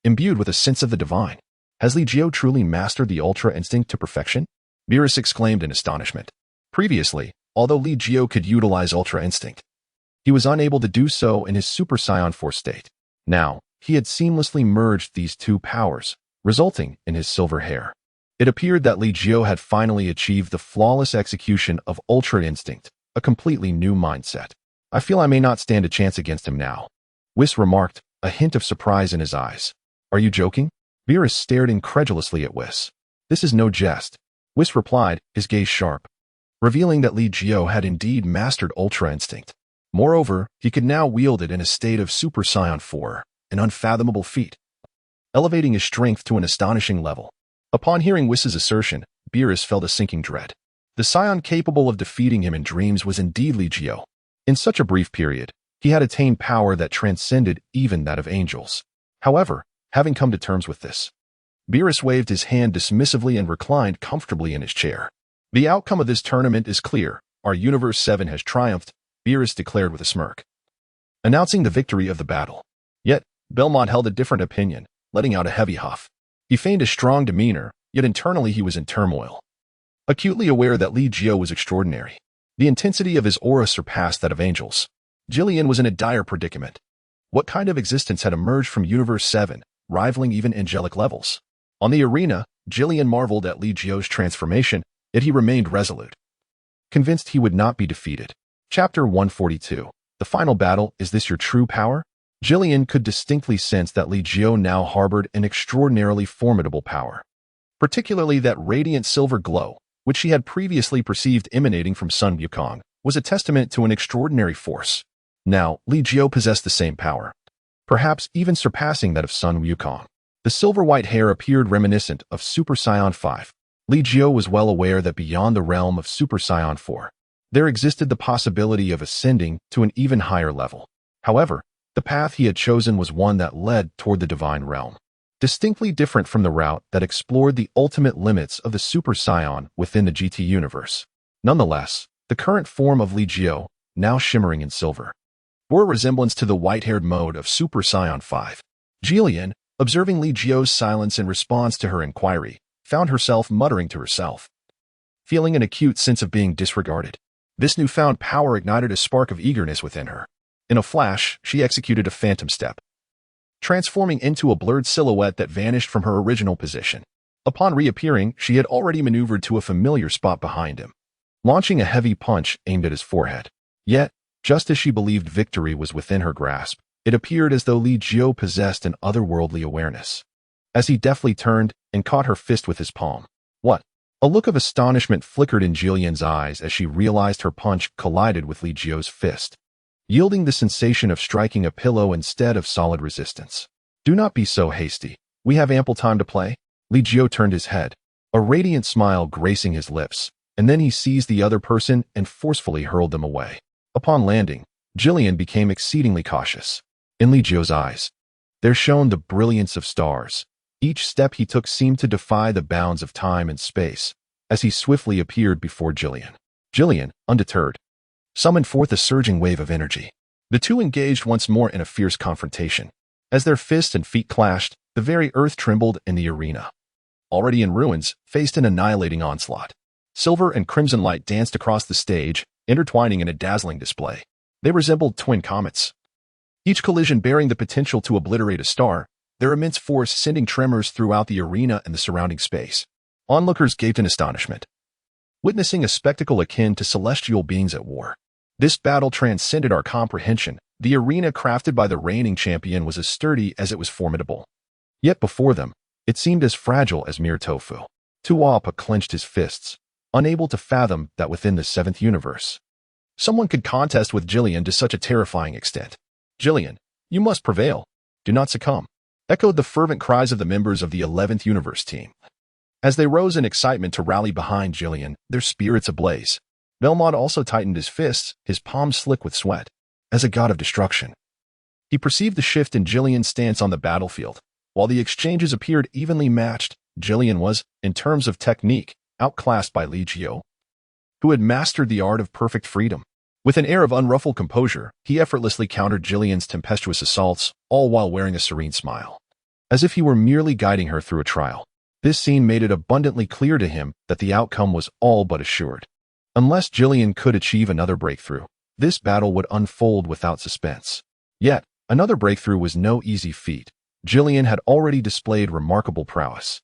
imbued with a sense of the divine. Has Li Jiu truly mastered the Ultra Instinct to perfection? Beerus exclaimed in astonishment. Previously, although Li Jiu could utilize Ultra Instinct, he was unable to do so in his Super Saiyan 4 state. Now, he had seamlessly merged these two powers, resulting in his silver hair. It appeared that Li Jiu had finally achieved the flawless execution of Ultra Instinct, a completely new mindset. "I feel I may not stand a chance against him now," Whis remarked, a hint of surprise in his eyes. "Are you joking?" Beerus stared incredulously at Whis. "This is no jest," Whis replied, his gaze sharp. revealing that Li Jiu had indeed mastered Ultra Instinct. Moreover, he could now wield it in a state of Super Saiyan 4, an unfathomable feat, elevating his strength to an astonishing level. Upon hearing Whis' assertion, Beerus felt a sinking dread. The Scion capable of defeating him in dreams was indeed Li Jiu. In such a brief period, he had attained power that transcended even that of angels. However, having come to terms with this, Beerus waved his hand dismissively and reclined comfortably in his chair. The outcome of this tournament is clear. Our Universe 7 has triumphed, Beerus declared with a smirk, announcing the victory of the battle. Yet, Belmont held a different opinion, letting out a heavy huff. He feigned a strong demeanor, yet internally he was in turmoil. Acutely aware that Li Jiu was extraordinary, the intensity of his aura surpassed that of angels. Jillian was in a dire predicament. What kind of existence had emerged from Universe 7, rivaling even angelic levels? On the arena, Jillian marveled at Li Jiu's transformation, yet he remained resolute, convinced he would not be defeated. Chapter 142. The final battle, is this your true power? Jillian could distinctly sense that Li Jiu now harbored an extraordinarily formidable power, particularly that radiant silver glow, which she had previously perceived emanating from Sun Wukong, was a testament to an extraordinary force. Now, Li Jiu possessed the same power, perhaps even surpassing that of Sun Wukong. The silver-white hair appeared reminiscent of Super Saiyan 5. Li Jiu was well aware that beyond the realm of Super Saiyan 4, there existed the possibility of ascending to an even higher level. However, the path he had chosen was one that led toward the divine realm, distinctly different from the route that explored the ultimate limits of the Super Saiyan within the GT universe. Nonetheless, the current form of Li Jiu, now shimmering in silver, bore a resemblance to the white-haired mode of Super Saiyan 5. Jillian, observing Li Jiu's silence in response to her inquiry, found herself muttering to herself, feeling an acute sense of being disregarded. This newfound power ignited a spark of eagerness within her. In a flash, she executed a phantom step, transforming into a blurred silhouette that vanished from her original position. Upon reappearing, she had already maneuvered to a familiar spot behind him, launching a heavy punch aimed at his forehead. Yet, just as she believed victory was within her grasp, it appeared as though Li Jiu possessed an otherworldly awareness, as he deftly turned and caught her fist with his palm. What? A look of astonishment flickered in Jillian's eyes as she realized her punch collided with Li Jiu's fist, yielding the sensation of striking a pillow instead of solid resistance. Do not be so hasty. We have ample time to play. Li Jiu turned his head, a radiant smile gracing his lips, and then he seized the other person and forcefully hurled them away. Upon landing, Jillian became exceedingly cautious. In Li Jiu's eyes, there shone the brilliance of stars. Each step he took seemed to defy the bounds of time and space, as he swiftly appeared before Jillian. Jillian, undeterred, summoned forth a surging wave of energy. The two engaged once more in a fierce confrontation. As their fists and feet clashed, the very earth trembled in the arena, already in ruins, faced an annihilating onslaught. Silver and crimson light danced across the stage, intertwining in a dazzling display. They resembled twin comets, each collision bearing the potential to obliterate a star, their immense force sending tremors throughout the arena and the surrounding space. Onlookers gaped in astonishment, witnessing a spectacle akin to celestial beings at war. This battle transcended our comprehension. The arena crafted by the reigning champion was as sturdy as it was formidable. Yet before them, it seemed as fragile as mere tofu. Tuapa clenched his fists, unable to fathom that within the seventh universe, someone could contest with Jillian to such a terrifying extent. Jillian, you must prevail. Do not succumb, echoed the fervent cries of the members of the 11th universe team. As they rose in excitement to rally behind Jillian, their spirits ablaze. Belmont also tightened his fists, his palms slick with sweat. As a god of destruction, he perceived the shift in Jillian's stance on the battlefield. While the exchanges appeared evenly matched, Jillian was, in terms of technique, outclassed by Li Jiu, who had mastered the art of perfect freedom. With an air of unruffled composure, he effortlessly countered Jillian's tempestuous assaults, all while wearing a serene smile, as if he were merely guiding her through a trial. This scene made it abundantly clear to him that the outcome was all but assured. Unless Jillian could achieve another breakthrough, this battle would unfold without suspense. Yet, another breakthrough was no easy feat. Jillian had already displayed remarkable prowess,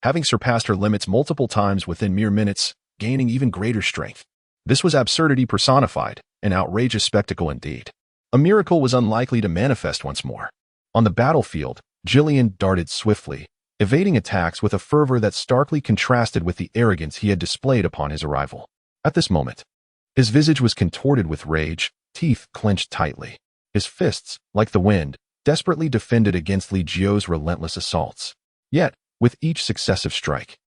having surpassed her limits multiple times within mere minutes, gaining even greater strength. This was absurdity personified, an outrageous spectacle indeed. A miracle was unlikely to manifest once more. On the battlefield, Jillian darted swiftly, evading attacks with a fervor that starkly contrasted with the arrogance he had displayed upon his arrival. At this moment, his visage was contorted with rage, teeth clenched tightly. His fists, like the wind, desperately defended against Li Jiu's relentless assaults. Yet, with each successive strike,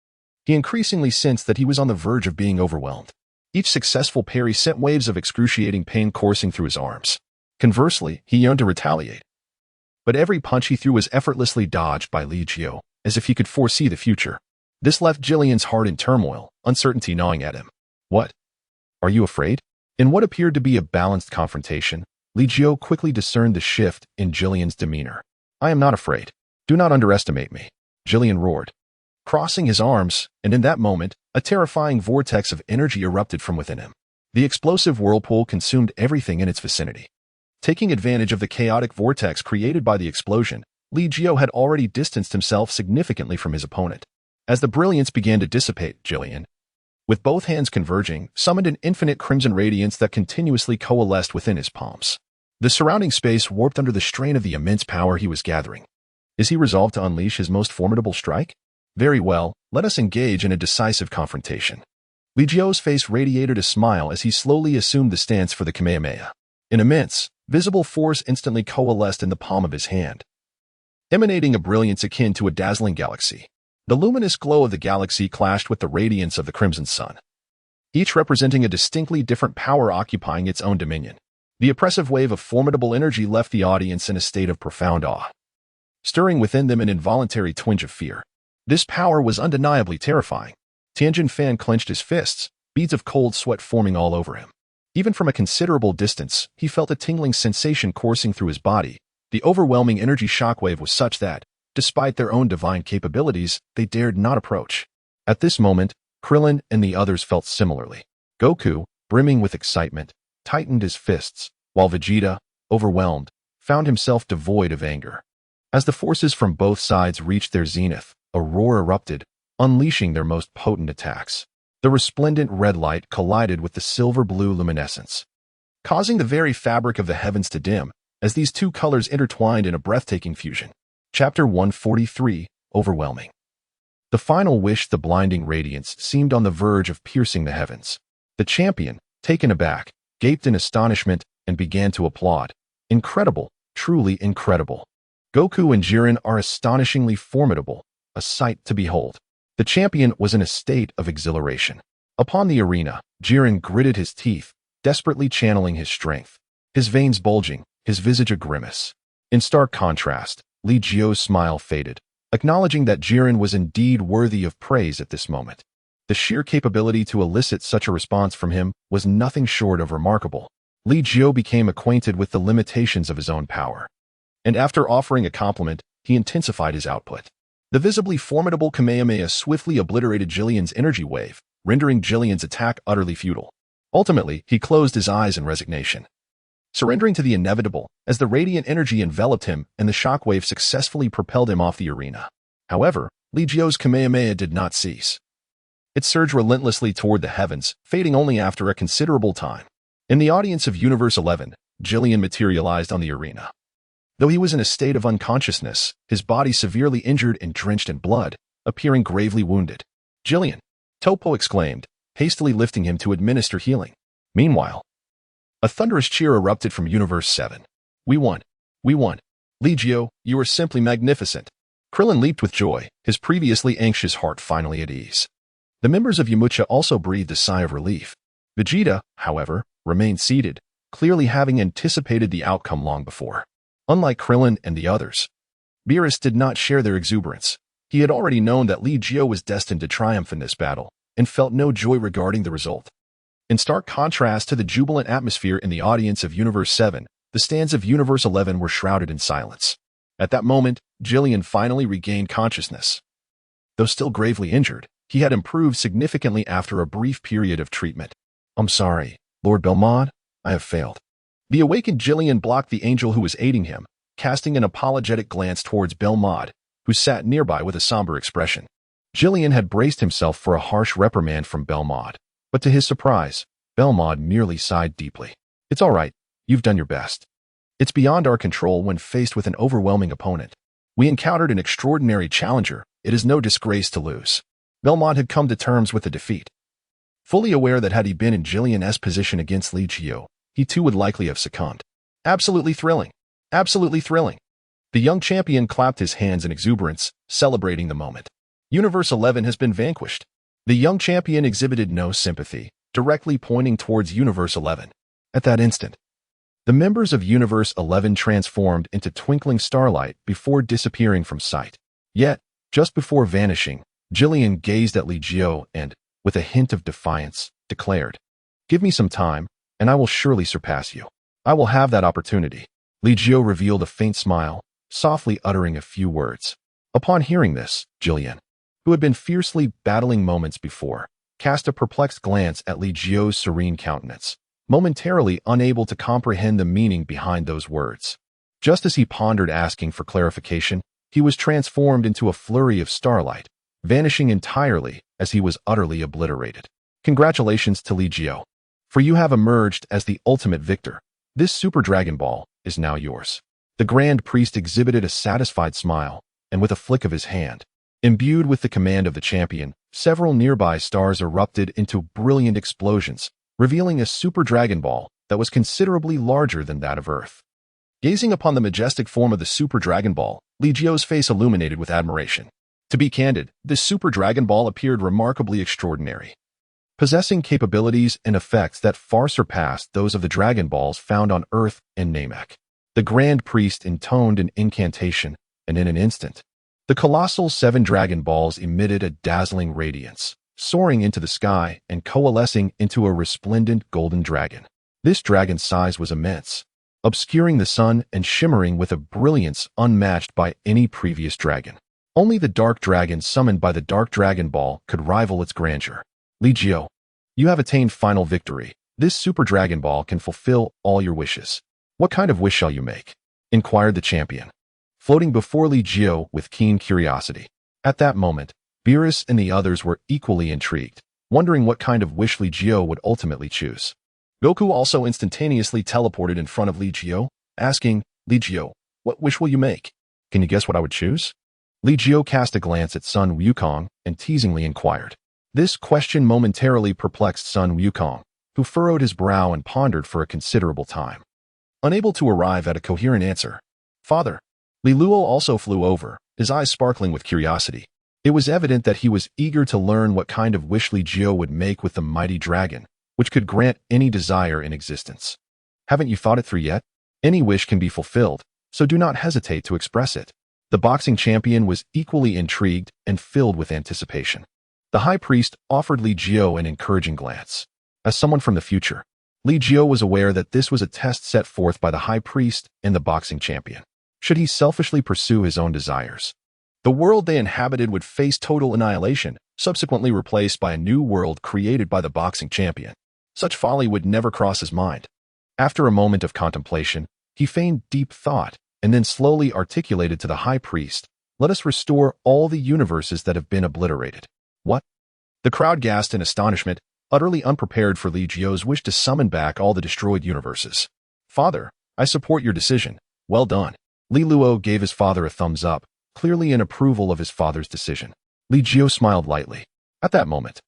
he increasingly sensed that he was on the verge of being overwhelmed. Each successful parry sent waves of excruciating pain coursing through his arms. Conversely, he yearned to retaliate. But every punch he threw was effortlessly dodged by Li Jiu, as if he could foresee the future. This left Jillian's heart in turmoil, uncertainty gnawing at him. What? Are you afraid? In what appeared to be a balanced confrontation, Li Jiu quickly discerned the shift in Jillian's demeanor. I am not afraid. Do not underestimate me, Jillian roared, crossing his arms, and in that moment, a terrifying vortex of energy erupted from within him. The explosive whirlpool consumed everything in its vicinity. Taking advantage of the chaotic vortex created by the explosion, Li Jiu had already distanced himself significantly from his opponent. As the brilliance began to dissipate, Jillian, with both hands converging, summoned an infinite crimson radiance that continuously coalesced within his palms. The surrounding space warped under the strain of the immense power he was gathering. Is he resolved to unleash his most formidable strike? Very well, let us engage in a decisive confrontation. Li Jiu's face radiated a smile as he slowly assumed the stance for the Kamehameha. An immense, visible force instantly coalesced in the palm of his hand, emanating a brilliance akin to a dazzling galaxy. The luminous glow of the galaxy clashed with the radiance of the crimson sun, each representing a distinctly different power occupying its own dominion. The oppressive wave of formidable energy left the audience in a state of profound awe, stirring within them an involuntary twinge of fear. This power was undeniably terrifying. Tianjin Fan clenched his fists, beads of cold sweat forming all over him. Even from a considerable distance, he felt a tingling sensation coursing through his body. The overwhelming energy shockwave was such that, despite their own divine capabilities, they dared not approach. At this moment, Krillin and the others felt similarly. Goku, brimming with excitement, tightened his fists, while Vegeta, overwhelmed, found himself devoid of anger. As the forces from both sides reached their zenith, a roar erupted, unleashing their most potent attacks. The resplendent red light collided with the silver-blue luminescence, causing the very fabric of the heavens to dim, as these two colors intertwined in a breathtaking fusion. Chapter 143, Overwhelming. The final wish, the blinding radiance, seemed on the verge of piercing the heavens. The champion, taken aback, gaped in astonishment and began to applaud. Incredible, truly incredible. Goku and Jiren are astonishingly formidable, a sight to behold. The champion was in a state of exhilaration. Upon the arena, Jiren gritted his teeth, desperately channeling his strength. His veins bulging, his visage a grimace. In stark contrast, Li Jiu's smile faded, acknowledging that Jiren was indeed worthy of praise at this moment. The sheer capability to elicit such a response from him was nothing short of remarkable. Li Jiu became acquainted with the limitations of his own power, and after offering a compliment, he intensified his output. The visibly formidable Kamehameha swiftly obliterated Jillian's energy wave, rendering Jillian's attack utterly futile. Ultimately, he closed his eyes in resignation, surrendering to the inevitable as the radiant energy enveloped him and the shockwave successfully propelled him off the arena. However, Li Jiu's Kamehameha did not cease. It surged relentlessly toward the heavens, fading only after a considerable time. In the audience of Universe 11, Jillian materialized on the arena. Though he was in a state of unconsciousness, his body severely injured and drenched in blood, appearing gravely wounded. Jillian! Topo exclaimed, hastily lifting him to administer healing. Meanwhile, a thunderous cheer erupted from Universe 7. We won! We won! Li Jiu, you are simply magnificent! Krillin leaped with joy, his previously anxious heart finally at ease. The members of Yamcha also breathed a sigh of relief. Vegeta, however, remained seated, clearly having anticipated the outcome long before. Unlike Krillin and the others, Beerus did not share their exuberance. He had already known that Li Jiu was destined to triumph in this battle, and felt no joy regarding the result. In stark contrast to the jubilant atmosphere in the audience of Universe 7, the stands of Universe 11 were shrouded in silence. At that moment, Jillian finally regained consciousness. Though still gravely injured, he had improved significantly after a brief period of treatment. I'm sorry, Lord Belmont, I have failed. The awakened Jillian blocked the angel who was aiding him, casting an apologetic glance towards Belmont, who sat nearby with a somber expression. Jillian had braced himself for a harsh reprimand from Belmont, but to his surprise, Belmont merely sighed deeply. It's all right, you've done your best. It's beyond our control when faced with an overwhelming opponent. We encountered an extraordinary challenger, it is no disgrace to lose. Belmont had come to terms with the defeat. fully aware that had he been in Jillian's position against Li Jiu, he too would likely have succumbed. Absolutely thrilling. Absolutely thrilling. The young champion clapped his hands in exuberance, celebrating the moment. Universe 11 has been vanquished. The young champion exhibited no sympathy, directly pointing towards Universe 11. At that instant, the members of Universe 11 transformed into twinkling starlight before disappearing from sight. Yet, just before vanishing, Jillian gazed at Li Jiu and, with a hint of defiance, declared, "Give me some time, and I will surely surpass you. I will have that opportunity." Li Jiu revealed a faint smile, softly uttering a few words. Upon hearing this, Jillian, who had been fiercely battling moments before, cast a perplexed glance at Li Jiu's serene countenance, momentarily unable to comprehend the meaning behind those words. Just as he pondered asking for clarification, he was transformed into a flurry of starlight, vanishing entirely as he was utterly obliterated. Congratulations to Li Jiu, for you have emerged as the ultimate victor. This Super Dragon Ball is now yours. The Grand Priest exhibited a satisfied smile, and with a flick of his hand, imbued with the command of the champion, several nearby stars erupted into brilliant explosions, revealing a Super Dragon Ball that was considerably larger than that of Earth. Gazing upon the majestic form of the Super Dragon Ball, Li Jiu's face illuminated with admiration. To be candid, this Super Dragon Ball appeared remarkably extraordinary, possessing capabilities and effects that far surpassed those of the Dragon Balls found on Earth and Namek. The Grand Priest intoned an incantation, and in an instant, the colossal 7 Dragon Balls emitted a dazzling radiance, soaring into the sky and coalescing into a resplendent golden dragon. This dragon's size was immense, obscuring the sun and shimmering with a brilliance unmatched by any previous dragon. Only the Dark Dragon summoned by the Dark Dragon Ball could rival its grandeur. Li Jiu, you have attained final victory. This Super Dragon Ball can fulfill all your wishes. What kind of wish shall you make? Inquired the champion, floating before Li Jiu with keen curiosity. At that moment, Beerus and the others were equally intrigued, wondering what kind of wish Li Jiu would ultimately choose. Goku also instantaneously teleported in front of Li Jiu, asking, "Li Jiu, what wish will you make? Can you guess what I would choose?" Li Jiu cast a glance at Sun Wukong and teasingly inquired. This question momentarily perplexed Sun Wukong, who furrowed his brow and pondered for a considerable time, unable to arrive at a coherent answer. "Father." Li Luo also flew over, his eyes sparkling with curiosity. It was evident that he was eager to learn what kind of wish Li Jiu would make with the mighty dragon, which could grant any desire in existence. "Haven't you thought it through yet? Any wish can be fulfilled, so do not hesitate to express it." The boxing champion was equally intrigued and filled with anticipation. The high priest offered Li Jiu an encouraging glance. As someone from the future, Li Jiu was aware that this was a test set forth by the high priest and the boxing champion. Should he selfishly pursue his own desires, the world they inhabited would face total annihilation, subsequently replaced by a new world created by the boxing champion. Such folly would never cross his mind. After a moment of contemplation, he feigned deep thought and then slowly articulated to the high priest, "Let us restore all the universes that have been obliterated." What? The crowd gasped in astonishment, utterly unprepared for Li Jiu's wish to summon back all the destroyed universes. "Father, I support your decision. Well done." Li Luo gave his father a thumbs up, clearly in approval of his father's decision. Li Jiu smiled lightly. At that moment,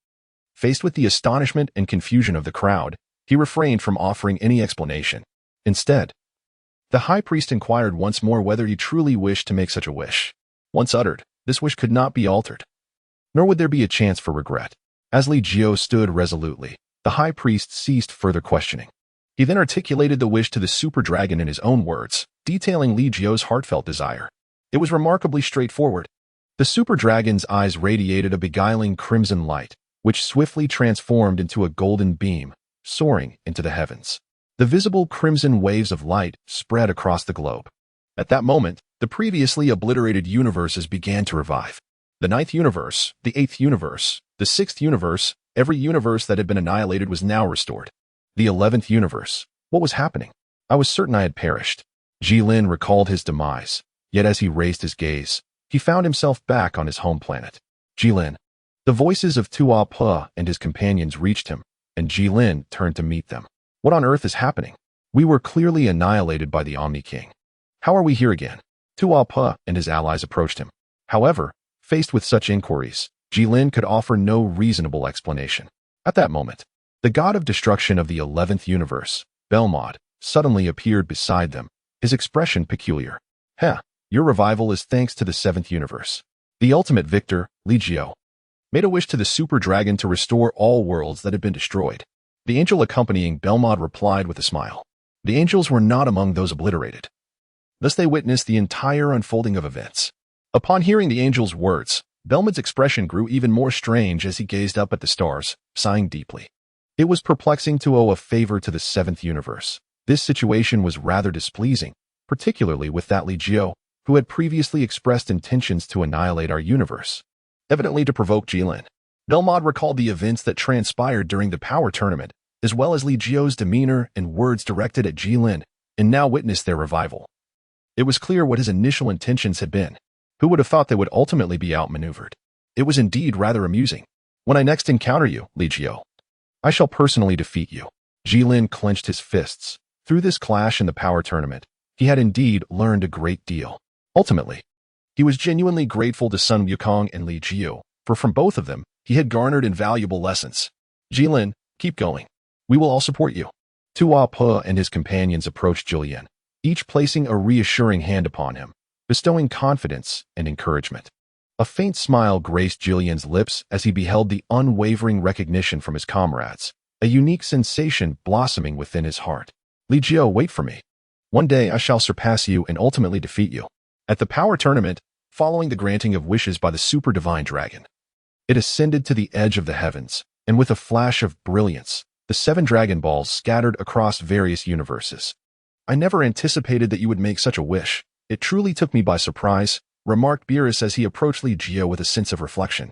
faced with the astonishment and confusion of the crowd, he refrained from offering any explanation. Instead, the high priest inquired once more whether he truly wished to make such a wish. Once uttered, this wish could not be altered, nor would there be a chance for regret. As Li Jiu stood resolutely, the high priest ceased further questioning. He then articulated the wish to the super dragon in his own words, detailing Li Jiu's heartfelt desire. It was remarkably straightforward. The super dragon's eyes radiated a beguiling crimson light, which swiftly transformed into a golden beam, soaring into the heavens. The visible crimson waves of light spread across the globe. At that moment, the previously obliterated universes began to revive. The 9th universe, the 8th universe, the 6th universe, every universe that had been annihilated was now restored. The 11th universe. What was happening? I was certain I had perished. Jilin recalled his demise, yet as he raised his gaze, he found himself back on his home planet. Jilin. The voices of Tua Pa and his companions reached him, and Jilin turned to meet them. What on earth is happening? We were clearly annihilated by the Omni King. How are we here again? Tua Pa and his allies approached him. However, faced with such inquiries, Jilin could offer no reasonable explanation. At that moment, the god of destruction of the 11th universe, Belmod, suddenly appeared beside them, his expression peculiar. Heh, your revival is thanks to the 7th universe. The ultimate victor, Li Jiu, made a wish to the super dragon to restore all worlds that had been destroyed. The angel accompanying Belmod replied with a smile. The angels were not among those obliterated. Thus they witnessed the entire unfolding of events. Upon hearing the angel's words, Belmod's expression grew even more strange as he gazed up at the stars, sighing deeply. It was perplexing to owe a favor to the 7th universe. This situation was rather displeasing, particularly with that Li Jiu, who had previously expressed intentions to annihilate our universe, evidently to provoke Jilin. Belmod recalled the events that transpired during the power tournament, as well as Li Jiu's demeanor and words directed at Jilin, and now witnessed their revival. It was clear what his initial intentions had been. Who would have thought they would ultimately be outmaneuvered? It was indeed rather amusing. When I next encounter you, Li Jiu, I shall personally defeat you. Jilin clenched his fists. Through this clash in the power tournament, he had indeed learned a great deal. Ultimately, he was genuinely grateful to Sun Wukong and Li Jiu, for from both of them, he had garnered invaluable lessons. Jilin, keep going. We will all support you. Tua Po and his companions approached Jilin, each placing a reassuring hand upon him, bestowing confidence and encouragement. A faint smile graced Jilin's lips as he beheld the unwavering recognition from his comrades, a unique sensation blossoming within his heart. Li Jiu, wait for me. One day I shall surpass you and ultimately defeat you. At the power tournament, following the granting of wishes by the super divine dragon, it ascended to the edge of the heavens, and with a flash of brilliance, the 7 Dragon Balls scattered across various universes. I never anticipated that you would make such a wish. It truly took me by surprise, remarked Beerus as he approached Li Jiu with a sense of reflection.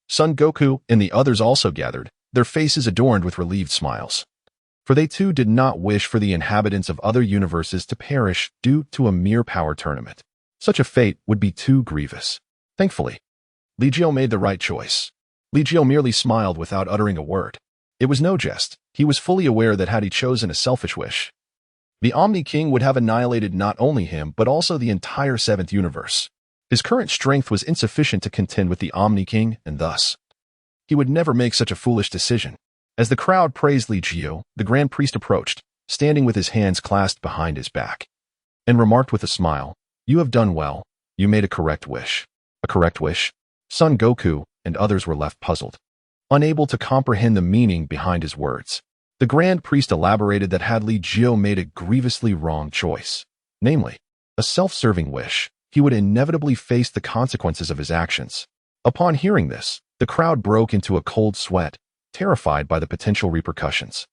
Son Goku and the others also gathered, their faces adorned with relieved smiles. For they too did not wish for the inhabitants of other universes to perish due to a mere power tournament. Such a fate would be too grievous. Thankfully, Li Jiu made the right choice. Li Jiu merely smiled without uttering a word. It was no jest. He was fully aware that had he chosen a selfish wish, the Omni King would have annihilated not only him but also the entire 7th universe. His current strength was insufficient to contend with the Omni King, and thus, he would never make such a foolish decision. As the crowd praised Li Jiu, the Grand Priest approached, standing with his hands clasped behind his back, and remarked with a smile, "You have done well. You made a correct wish." A correct wish? Son Goku and others were left puzzled, unable to comprehend the meaning behind his words. The Grand Priest elaborated that had Li Jiu made a grievously wrong choice, namely, a self-serving wish, he would inevitably face the consequences of his actions. Upon hearing this, the crowd broke into a cold sweat, terrified by the potential repercussions.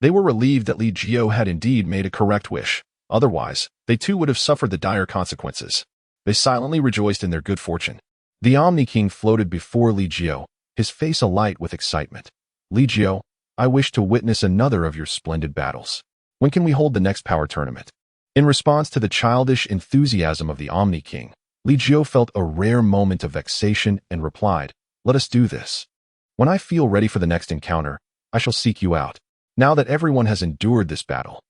They were relieved that Li Jiu had indeed made a correct wish. Otherwise, they too would have suffered the dire consequences. They silently rejoiced in their good fortune. The Omni King floated before Li Jiu, his face alight with excitement. Li Jiu, I wish to witness another of your splendid battles. When can we hold the next power tournament? In response to the childish enthusiasm of the Omni King, Li Jiu felt a rare moment of vexation and replied, let us do this. When I feel ready for the next encounter, I shall seek you out. Now that everyone has endured this battle,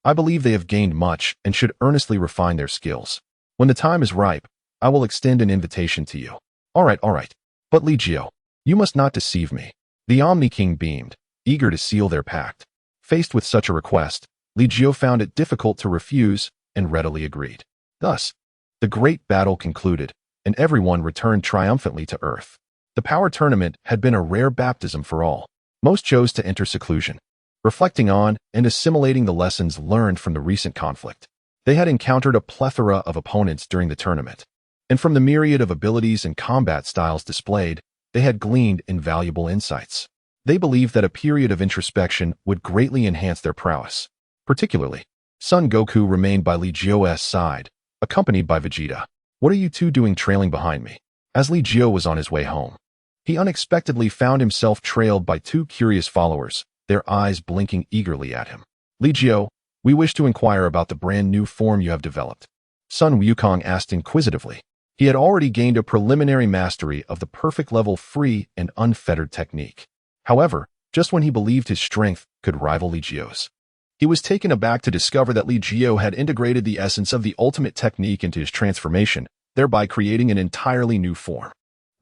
I believe they have gained much and should earnestly refine their skills. When the time is ripe, I will extend an invitation to you. All right. But Li Jiu, you must not deceive me. The Omni King beamed, eager to seal their pact. Faced with such a request, Li Jiu found it difficult to refuse and readily agreed. Thus, the great battle concluded, and everyone returned triumphantly to Earth. The power tournament had been a rare baptism for all. Most chose to enter seclusion, reflecting on and assimilating the lessons learned from the recent conflict. They had encountered a plethora of opponents during the tournament, and from the myriad of abilities and combat styles displayed, they had gleaned invaluable insights. They believed that a period of introspection would greatly enhance their prowess. Particularly, Son Goku remained by Li Jiu's side, accompanied by Vegeta. What are you two doing trailing behind me? As Li Jiu was on his way home, he unexpectedly found himself trailed by two curious followers, their eyes blinking eagerly at him. Li Jiu, we wish to inquire about the brand new form you have developed. Sun Wukong asked inquisitively. He had already gained a preliminary mastery of the perfect level free and unfettered technique. However, just when he believed his strength could rival Li Jiu's, he was taken aback to discover that Li Jiu had integrated the essence of the ultimate technique into his transformation, thereby creating an entirely new form.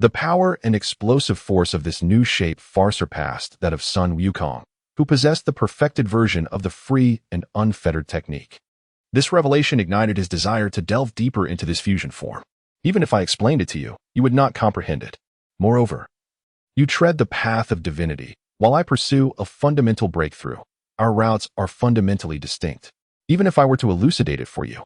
The power and explosive force of this new shape far surpassed that of Sun Wukong, who possessed the perfected version of the free and unfettered technique. This revelation ignited his desire to delve deeper into this fusion form. Even if I explained it to you, you would not comprehend it. Moreover, you tread the path of divinity, while I pursue a fundamental breakthrough. Our routes are fundamentally distinct. Even if I were to elucidate it for you,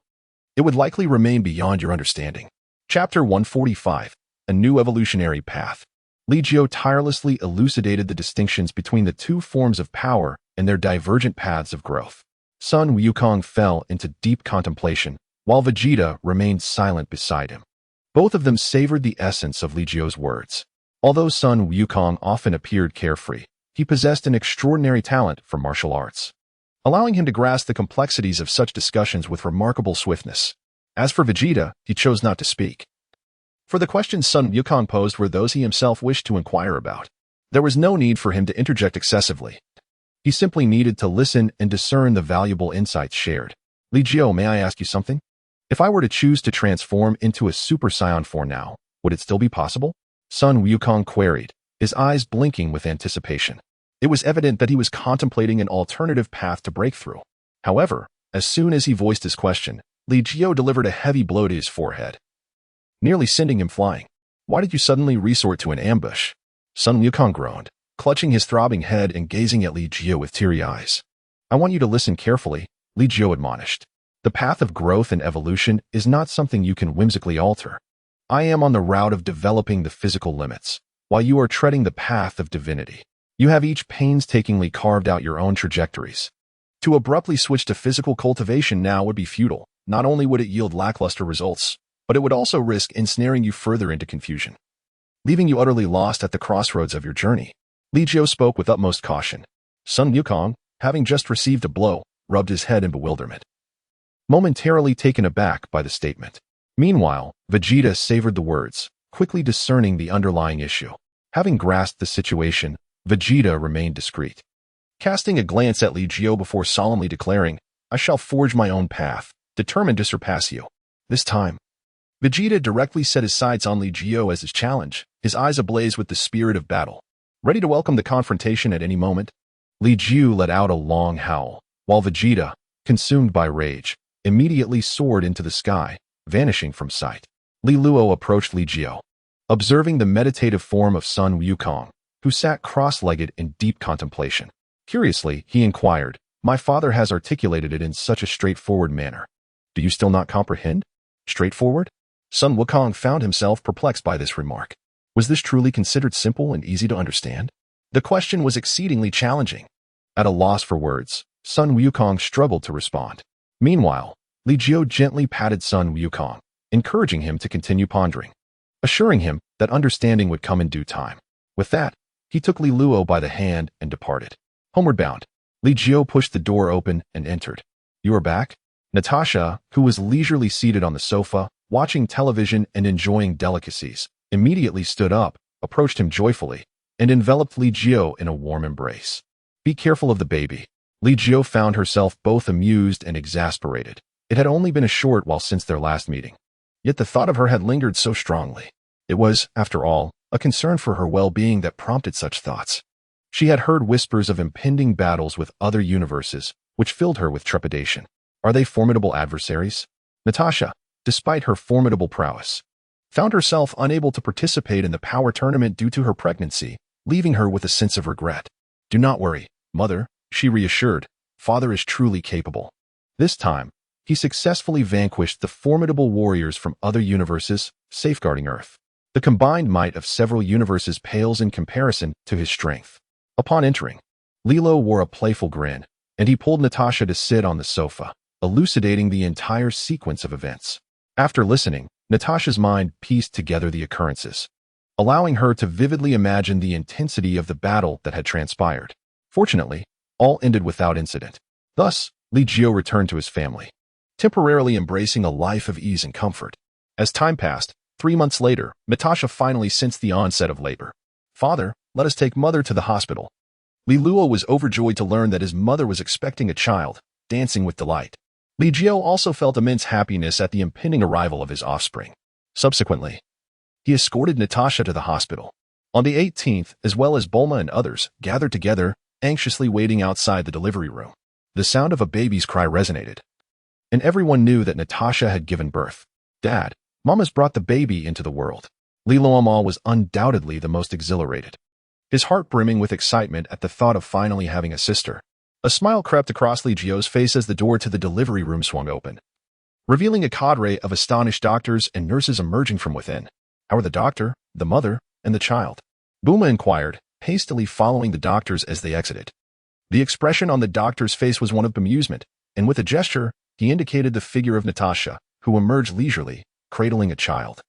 it would likely remain beyond your understanding. Chapter 145, A New Evolutionary Path. Li Jiu tirelessly elucidated the distinctions between the two forms of power and their divergent paths of growth. Sun Wukong fell into deep contemplation, while Vegeta remained silent beside him. Both of them savored the essence of Li Jiu's words. Although Sun Wukong often appeared carefree, he possessed an extraordinary talent for martial arts, allowing him to grasp the complexities of such discussions with remarkable swiftness. As for Vegeta, he chose not to speak. For the questions Sun Wukong posed were those he himself wished to inquire about. There was no need for him to interject excessively. He simply needed to listen and discern the valuable insights shared. Li Jiu, may I ask you something? If I were to choose to transform into a Super Saiyan form now, would it still be possible? Sun Wukong queried, his eyes blinking with anticipation. It was evident that he was contemplating an alternative path to breakthrough. However, as soon as he voiced his question, Li Jiu delivered a heavy blow to his forehead, nearly sending him flying. Why did you suddenly resort to an ambush? Sun Wukong groaned, clutching his throbbing head and gazing at Li Jiu with teary eyes. I want you to listen carefully, Li Jiu admonished. The path of growth and evolution is not something you can whimsically alter. I am on the route of developing the physical limits, while you are treading the path of divinity. You have each painstakingly carved out your own trajectories. To abruptly switch to physical cultivation now would be futile. Not only would it yield lackluster results, but it would also risk ensnaring you further into confusion, leaving you utterly lost at the crossroads of your journey. Li Jiu spoke with utmost caution. Sun Wukong, having just received a blow, rubbed his head in bewilderment, momentarily taken aback by the statement. Meanwhile, Vegeta savored the words, quickly discerning the underlying issue. Having grasped the situation, Vegeta remained discreet, casting a glance at Li Jiu before solemnly declaring, I shall forge my own path, determined to surpass you. This time, Vegeta directly set his sights on Li Jiu as his challenge, his eyes ablaze with the spirit of battle. Ready to welcome the confrontation at any moment, Li Jiu let out a long howl, while Vegeta, consumed by rage, immediately soared into the sky, vanishing from sight. Li Luo approached Li Jiu, observing the meditative form of Sun Wukong, who sat cross-legged in deep contemplation. Curiously, he inquired, My father has articulated it in such a straightforward manner. Do you still not comprehend? Straightforward? Sun Wukong found himself perplexed by this remark. Was this truly considered simple and easy to understand? The question was exceedingly challenging. At a loss for words, Sun Wukong struggled to respond. Meanwhile, Li Jiu gently patted Sun Wukong, encouraging him to continue pondering, assuring him that understanding would come in due time. With that, he took Li Luo by the hand and departed. Homeward bound, Li Jiu pushed the door open and entered. You are back? Natasha, who was leisurely seated on the sofa, watching television and enjoying delicacies, immediately stood up, approached him joyfully, and enveloped Li Jiu in a warm embrace. Be careful of the baby. Li Jiu found herself both amused and exasperated. It had only been a short while since their last meeting. Yet the thought of her had lingered so strongly. It was, after all, a concern for her well-being that prompted such thoughts. She had heard whispers of impending battles with other universes, which filled her with trepidation. Are they formidable adversaries? Natasha, despite her formidable prowess, found herself unable to participate in the power tournament due to her pregnancy, leaving her with a sense of regret. Do not worry, mother, she reassured. Father is truly capable. This time, he successfully vanquished the formidable warriors from other universes, safeguarding Earth. The combined might of several universes pales in comparison to his strength. Upon entering, Lilo wore a playful grin, and he pulled Natasha to sit on the sofa, elucidating the entire sequence of events. After listening, Natasha's mind pieced together the occurrences, allowing her to vividly imagine the intensity of the battle that had transpired. Fortunately, all ended without incident. Thus, Li Jiu returned to his family, temporarily embracing a life of ease and comfort. As time passed, 3 months later, Natasha finally sensed the onset of labor. Father, let us take mother to the hospital. Li Luo was overjoyed to learn that his mother was expecting a child, dancing with delight. Li Jiu also felt immense happiness at the impending arrival of his offspring. Subsequently, he escorted Natasha to the hospital. On the 18th, as well as Bulma and others, gathered together, anxiously waiting outside the delivery room. The sound of a baby's cry resonated, and everyone knew that Natasha had given birth. Dad, Mama's brought the baby into the world. Li Jiu was undoubtedly the most exhilarated, his heart brimming with excitement at the thought of finally having a sister. A smile crept across Li Jiu's face as the door to the delivery room swung open, revealing a cadre of astonished doctors and nurses emerging from within. How are the doctor, the mother, and the child? Bulma inquired, hastily following the doctors as they exited. The expression on the doctor's face was one of bemusement, and with a gesture, he indicated the figure of Natasha, who emerged leisurely, cradling a child,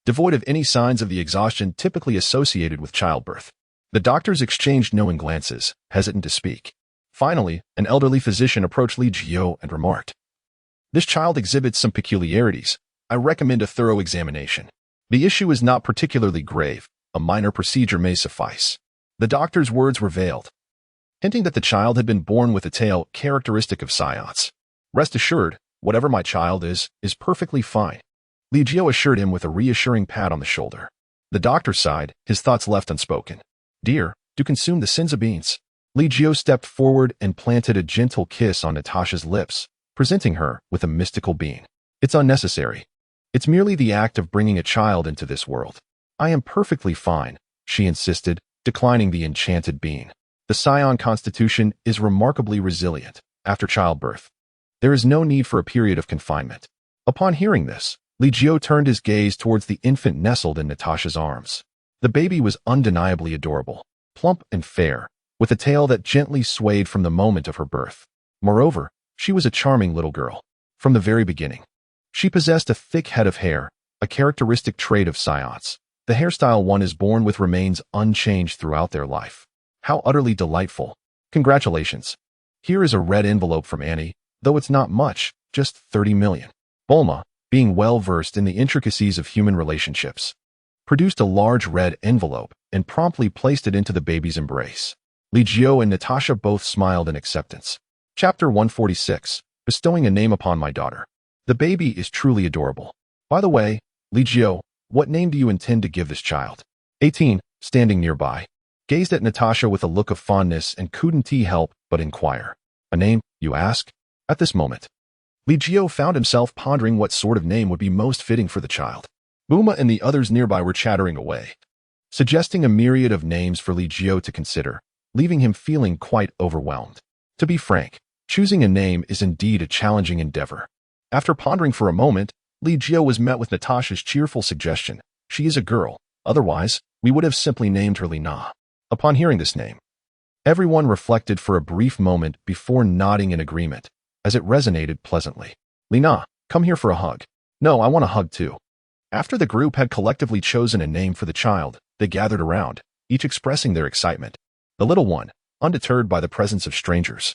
devoid of any signs of the exhaustion typically associated with childbirth. The doctors exchanged knowing glances, hesitant to speak. Finally, an elderly physician approached Li Jiu and remarked, "This child exhibits some peculiarities. I recommend a thorough examination. The issue is not particularly grave. A minor procedure may suffice." The doctor's words were veiled, hinting that the child had been born with a tail characteristic of Saiyans. "Rest assured, whatever my child is perfectly fine." Li Jiu assured him with a reassuring pat on the shoulder. The doctor sighed, his thoughts left unspoken. "Dear, do consume the Sinza beans." Li Jiu stepped forward and planted a gentle kiss on Natasha's lips, presenting her with a mystical bean. "It's unnecessary. It's merely the act of bringing a child into this world." "I am perfectly fine," she insisted, declining the enchanted bean. The Scion constitution is remarkably resilient after childbirth. There is no need for a period of confinement. Upon hearing this, Li Jiu turned his gaze towards the infant nestled in Natasha's arms. The baby was undeniably adorable, plump and fair, with a tail that gently swayed from the moment of her birth. Moreover, she was a charming little girl. From the very beginning, she possessed a thick head of hair, a characteristic trait of Saiyans. The hairstyle one is born with remains unchanged throughout their life. How utterly delightful. Congratulations. Here is a red envelope from Annie, though it's not much, just 30 million. Bulma, being well versed in the intricacies of human relationships, produced a large red envelope and promptly placed it into the baby's embrace. Li Jiu and Natasha both smiled in acceptance. Chapter 146, Bestowing a Name Upon My Daughter. The baby is truly adorable. By the way, Li Jiu, what name do you intend to give this child? 18, standing nearby, gazed at Natasha with a look of fondness and couldn't help but inquire. "A name, you ask?" At this moment, Li Jiu found himself pondering what sort of name would be most fitting for the child. Bulma and the others nearby were chattering away, suggesting a myriad of names for Li Jiu to consider, leaving him feeling quite overwhelmed. To be frank, choosing a name is indeed a challenging endeavor. After pondering for a moment, Li Jiu was met with Natasha's cheerful suggestion. "She is a girl. Otherwise, we would have simply named her Lina." Upon hearing this name, everyone reflected for a brief moment before nodding in agreement, as it resonated pleasantly. "Lina, come here for a hug." "No, I want a hug too." After the group had collectively chosen a name for the child, they gathered around, each expressing their excitement. The little one, undeterred by the presence of strangers,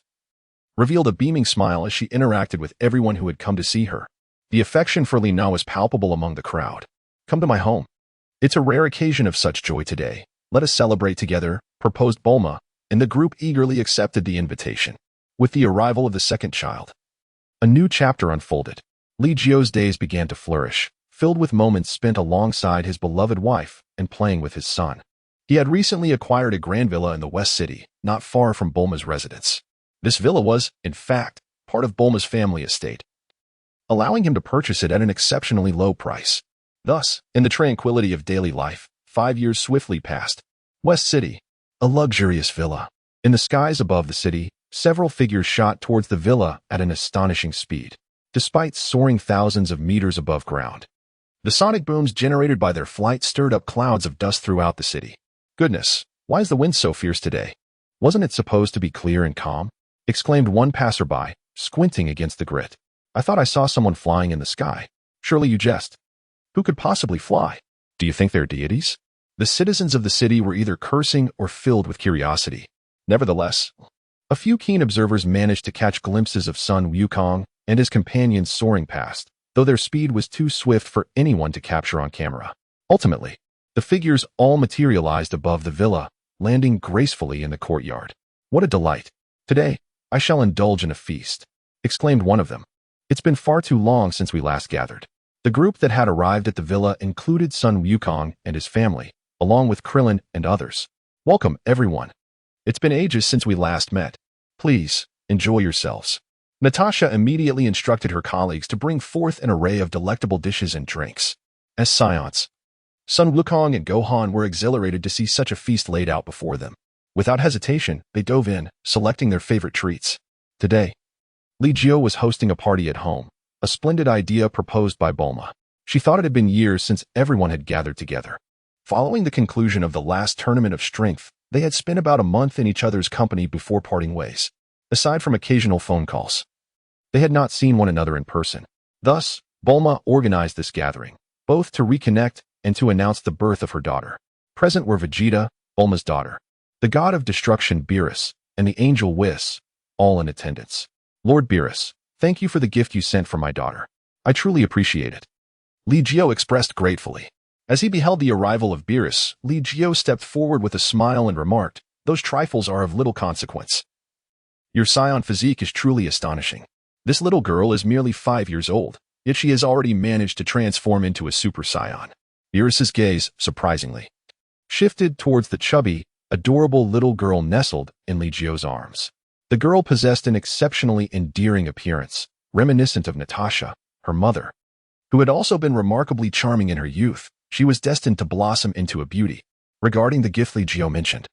revealed a beaming smile as she interacted with everyone who had come to see her. The affection for Lina was palpable among the crowd. "Come to my home. It's a rare occasion of such joy today. Let us celebrate together," proposed Bulma, and the group eagerly accepted the invitation. With the arrival of the second child, a new chapter unfolded. Li Jiu's days began to flourish, filled with moments spent alongside his beloved wife and playing with his son. He had recently acquired a grand villa in the West City, not far from Bulma's residence. This villa was, in fact, part of Bulma's family estate, allowing him to purchase it at an exceptionally low price. Thus, in the tranquility of daily life, 5 years swiftly passed. West City, a luxurious villa. In the skies above the city, several figures shot towards the villa at an astonishing speed, despite soaring thousands of meters above ground. The sonic booms generated by their flight stirred up clouds of dust throughout the city. "Goodness, why is the wind so fierce today? Wasn't it supposed to be clear and calm?" exclaimed one passerby, squinting against the grit. "I thought I saw someone flying in the sky." "Surely you jest. Who could possibly fly? Do you think they're deities?" The citizens of the city were either cursing or filled with curiosity. Nevertheless, a few keen observers managed to catch glimpses of Sun Wukong and his companions soaring past, though their speed was too swift for anyone to capture on camera. Ultimately, the figures all materialized above the villa, landing gracefully in the courtyard. "What a delight! Today, I shall indulge in a feast," exclaimed one of them. "It's been far too long since we last gathered." The group that had arrived at the villa included Sun Wukong and his family, along with Krillin and others. Welcome, everyone. It's been ages since we last met. Please, enjoy yourselves. Natasha immediately instructed her colleagues to bring forth an array of delectable dishes and drinks. As Saiyans, Sun Wukong and Gohan were exhilarated to see such a feast laid out before them. Without hesitation, they dove in, selecting their favorite treats. Today, Li Jiu was hosting a party at home, a splendid idea proposed by Bulma. She thought it had been years since everyone had gathered together. Following the conclusion of the last tournament of strength, they had spent about a month in each other's company before parting ways. Aside from occasional phone calls, they had not seen one another in person. Thus, Bulma organized this gathering, both to reconnect and to announce the birth of her daughter. Present were Vegeta, Bulma's daughter, the god of destruction Beerus, and the angel Whis, all in attendance. Lord Beerus, thank you for the gift you sent for my daughter. I truly appreciate it. Li Jiu expressed gratefully. As he beheld the arrival of Beerus, Li Jiu stepped forward with a smile and remarked, "Those trifles are of little consequence. Your Scion physique is truly astonishing. This little girl is merely 5 years old, yet she has already managed to transform into a Super Saiyan." Beerus's gaze, surprisingly, shifted towards the chubby, adorable little girl nestled in Li Jiu's arms. The girl possessed an exceptionally endearing appearance, reminiscent of Natasha, her mother, who had also been remarkably charming in her youth. She was destined to blossom into a beauty. Regarding the gift Li Jiu mentioned,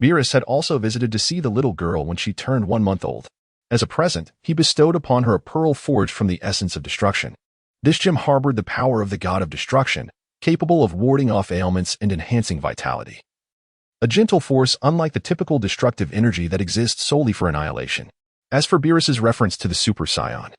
Beerus had also visited to see the little girl when she turned 1 month old. As a present, he bestowed upon her a pearl forged from the essence of destruction. This gem harbored the power of the god of destruction, capable of warding off ailments and enhancing vitality. A gentle force unlike the typical destructive energy that exists solely for annihilation. As for Beerus's reference to the Super Saiyan,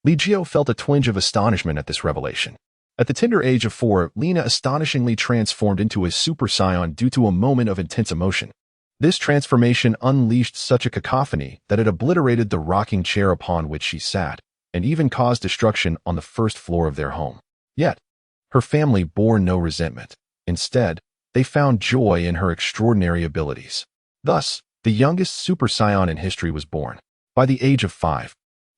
Li Jiu felt a twinge of astonishment at this revelation. At the tender age of 4, Lina astonishingly transformed into a Super Saiyan due to a moment of intense emotion. This transformation unleashed such a cacophony that it obliterated the rocking chair upon which she sat, and even caused destruction on the first floor of their home. Yet, her family bore no resentment. Instead, they found joy in her extraordinary abilities. Thus, the youngest Super Saiyan in history was born. By the age of 5,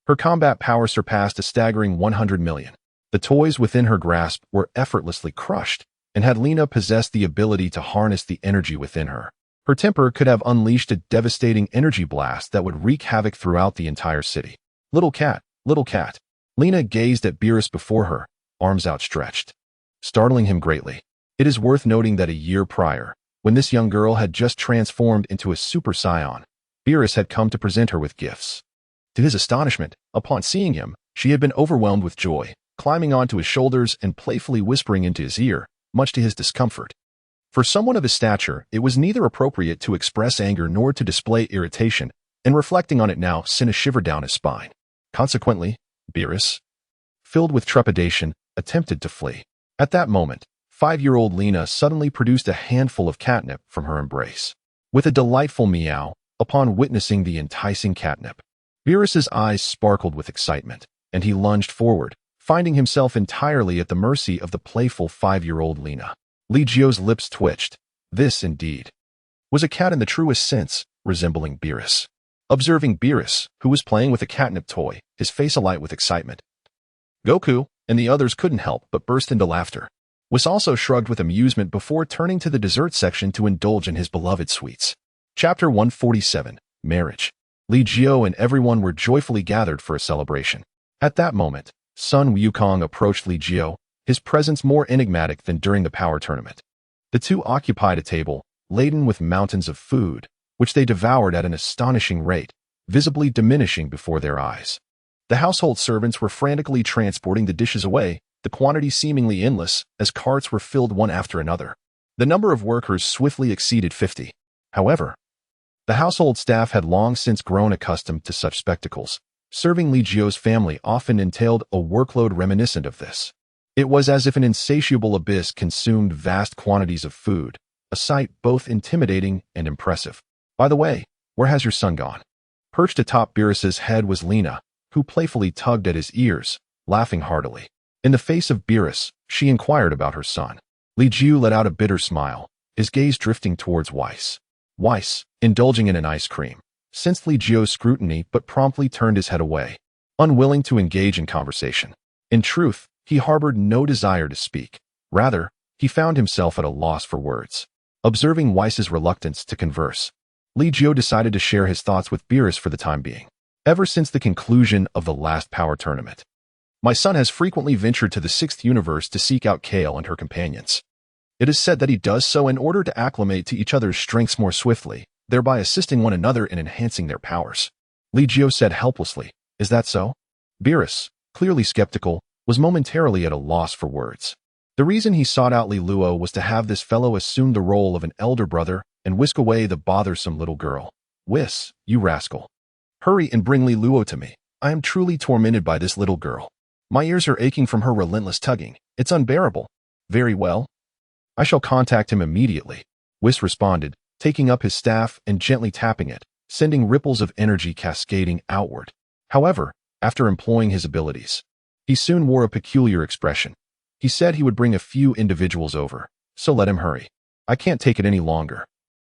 her combat power surpassed a staggering 100 million. The toys within her grasp were effortlessly crushed, and had Lina possessed the ability to harness the energy within her, her temper could have unleashed a devastating energy blast that would wreak havoc throughout the entire city. Little cat, little cat. Lina gazed at Beerus before her, arms outstretched, startling him greatly. It is worth noting that a year prior, when this young girl had just transformed into a Super Saiyan, Beerus had come to present her with gifts. To his astonishment, upon seeing him, she had been overwhelmed with joy, climbing onto his shoulders and playfully whispering into his ear, much to his discomfort. For someone of his stature, it was neither appropriate to express anger nor to display irritation, and reflecting on it now sent a shiver down his spine. Consequently, Beerus, filled with trepidation, attempted to flee. At that moment, 5-year-old Lina suddenly produced a handful of catnip from her embrace. With a delightful meow, upon witnessing the enticing catnip, Beerus's eyes sparkled with excitement, and he lunged forward, finding himself entirely at the mercy of the playful 5-year-old Lina. Li Jiu's lips twitched. This, indeed, was a cat in the truest sense, resembling Beerus. Observing Beerus, who was playing with a catnip toy, his face alight with excitement, Goku and the others couldn't help but burst into laughter. Whis also shrugged with amusement before turning to the dessert section to indulge in his beloved sweets. Chapter 147, Marriage. Li Jiu and everyone were joyfully gathered for a celebration. At that moment, Sun Wukong approached Li Jiu, his presence more enigmatic than during the power tournament. The two occupied a table, laden with mountains of food, which they devoured at an astonishing rate, visibly diminishing before their eyes. The household servants were frantically transporting the dishes away, the quantity seemingly endless, as carts were filled one after another. The number of workers swiftly exceeded 50. However, the household staff had long since grown accustomed to such spectacles. Serving Li Jiu's family often entailed a workload reminiscent of this. It was as if an insatiable abyss consumed vast quantities of food, a sight both intimidating and impressive. By the way, where has your son gone? Perched atop Beerus's head was Lina, who playfully tugged at his ears, laughing heartily. In the face of Beerus, she inquired about her son. Li Jiu let out a bitter smile, his gaze drifting towards Whis. Whis, indulging in an ice cream, sensed Li Jiu's scrutiny but promptly turned his head away, unwilling to engage in conversation. In truth, He harbored no desire to speak. Rather, he found himself at a loss for words. Observing Weiss's reluctance to converse, Li Jiu decided to share his thoughts with Beerus for the time being. Ever since the conclusion of the last power tournament, my son has frequently ventured to the sixth universe to seek out Kale and her companions. It is said that he does so in order to acclimate to each other's strengths more swiftly, thereby assisting one another in enhancing their powers. Li Jiu said helplessly, "Is that so?" Beerus, clearly skeptical, was momentarily at a loss for words. The reason he sought out Li Luo was to have this fellow assume the role of an elder brother and whisk away the bothersome little girl. "Whis, you rascal. Hurry and bring Li Luo to me. I am truly tormented by this little girl. My ears are aching from her relentless tugging. It's unbearable." "Very well. I shall contact him immediately," Whis responded, taking up his staff and gently tapping it, sending ripples of energy cascading outward. However, after employing his abilities, he soon wore a peculiar expression. He said he would bring a few individuals over, so let him hurry. "I can't take it any longer."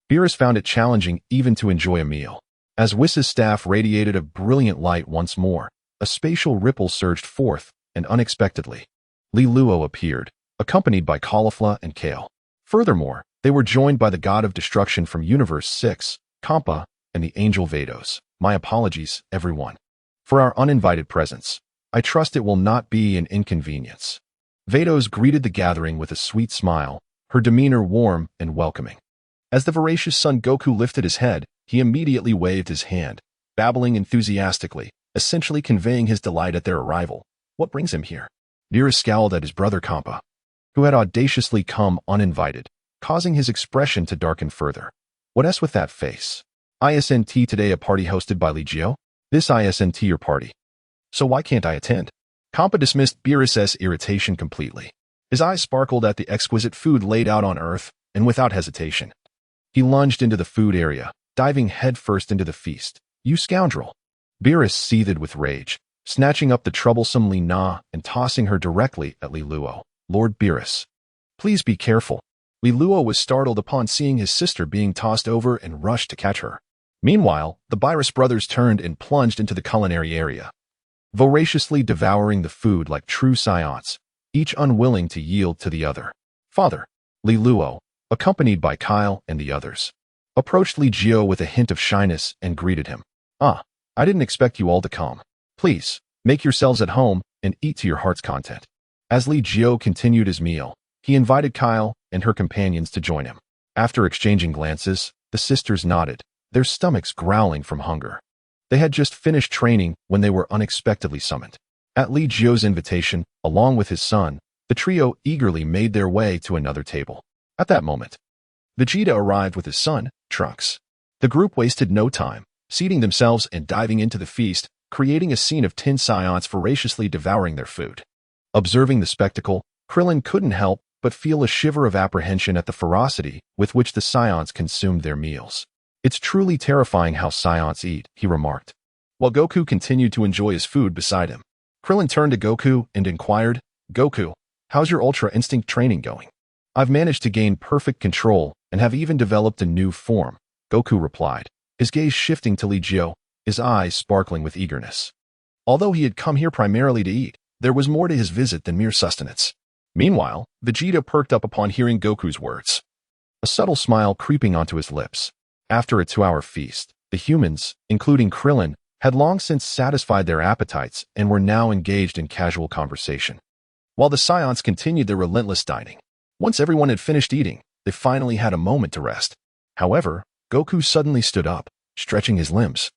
Beerus found it challenging even to enjoy a meal. As Whiss's staff radiated a brilliant light once more, a spatial ripple surged forth, and unexpectedly, Li Luo appeared, accompanied by Caulifla and Kale. Furthermore, they were joined by the god of destruction from Universe 6, Kampa, and the angel Vados. "My apologies, everyone, for our uninvited presence. I trust it will not be an inconvenience." Vados greeted the gathering with a sweet smile, her demeanor warm and welcoming. As the voracious Son Goku lifted his head, he immediately waved his hand, babbling enthusiastically, essentially conveying his delight at their arrival. "What brings him here?" Beerus scowled at his brother Kampa, who had audaciously come uninvited, causing his expression to darken further. "What with that face? ISNT today, a party hosted by Li Jiu? This ISNT your party. So why can't I attend?" Kampa dismissed Beerus's irritation completely. His eyes sparkled at the exquisite food laid out on earth, and without hesitation, he lunged into the food area, diving headfirst into the feast. "You scoundrel!" Beerus seethed with rage, snatching up the troublesome Li Na and tossing her directly at Li Luo. "Lord Beerus, please be careful." Li Luo was startled upon seeing his sister being tossed over and rushed to catch her. Meanwhile, the Beerus brothers turned and plunged into the culinary area, voraciously devouring the food like true Saiyans, each unwilling to yield to the other. "Father," Li Luo, accompanied by Kyle and the others, approached Li Jiu with a hint of shyness and greeted him. "Ah, I didn't expect you all to come. Please, make yourselves at home and eat to your heart's content." As Li Jiu continued his meal, he invited Kyle and her companions to join him. After exchanging glances, the sisters nodded, their stomachs growling from hunger. They had just finished training when they were unexpectedly summoned. At Li Jiu's invitation, along with his son, the trio eagerly made their way to another table. At that moment, Vegeta arrived with his son, Trunks. The group wasted no time, seating themselves and diving into the feast, creating a scene of 10 Saiyans voraciously devouring their food. Observing the spectacle, Krillin couldn't help but feel a shiver of apprehension at the ferocity with which the Saiyans consumed their meals. "It's truly terrifying how Saiyans eat," he remarked, while Goku continued to enjoy his food beside him. Krillin turned to Goku and inquired, "Goku, how's your Ultra Instinct training going?" "I've managed to gain perfect control and have even developed a new form," Goku replied, his gaze shifting to Li Jiu, his eyes sparkling with eagerness. Although he had come here primarily to eat, there was more to his visit than mere sustenance. Meanwhile, Vegeta perked up upon hearing Goku's words, a subtle smile creeping onto his lips. After a 2-hour feast, the humans, including Krillin, had long since satisfied their appetites and were now engaged in casual conversation, while the Saiyans continued their relentless dining. Once everyone had finished eating, they finally had a moment to rest. However, Goku suddenly stood up, stretching his limbs.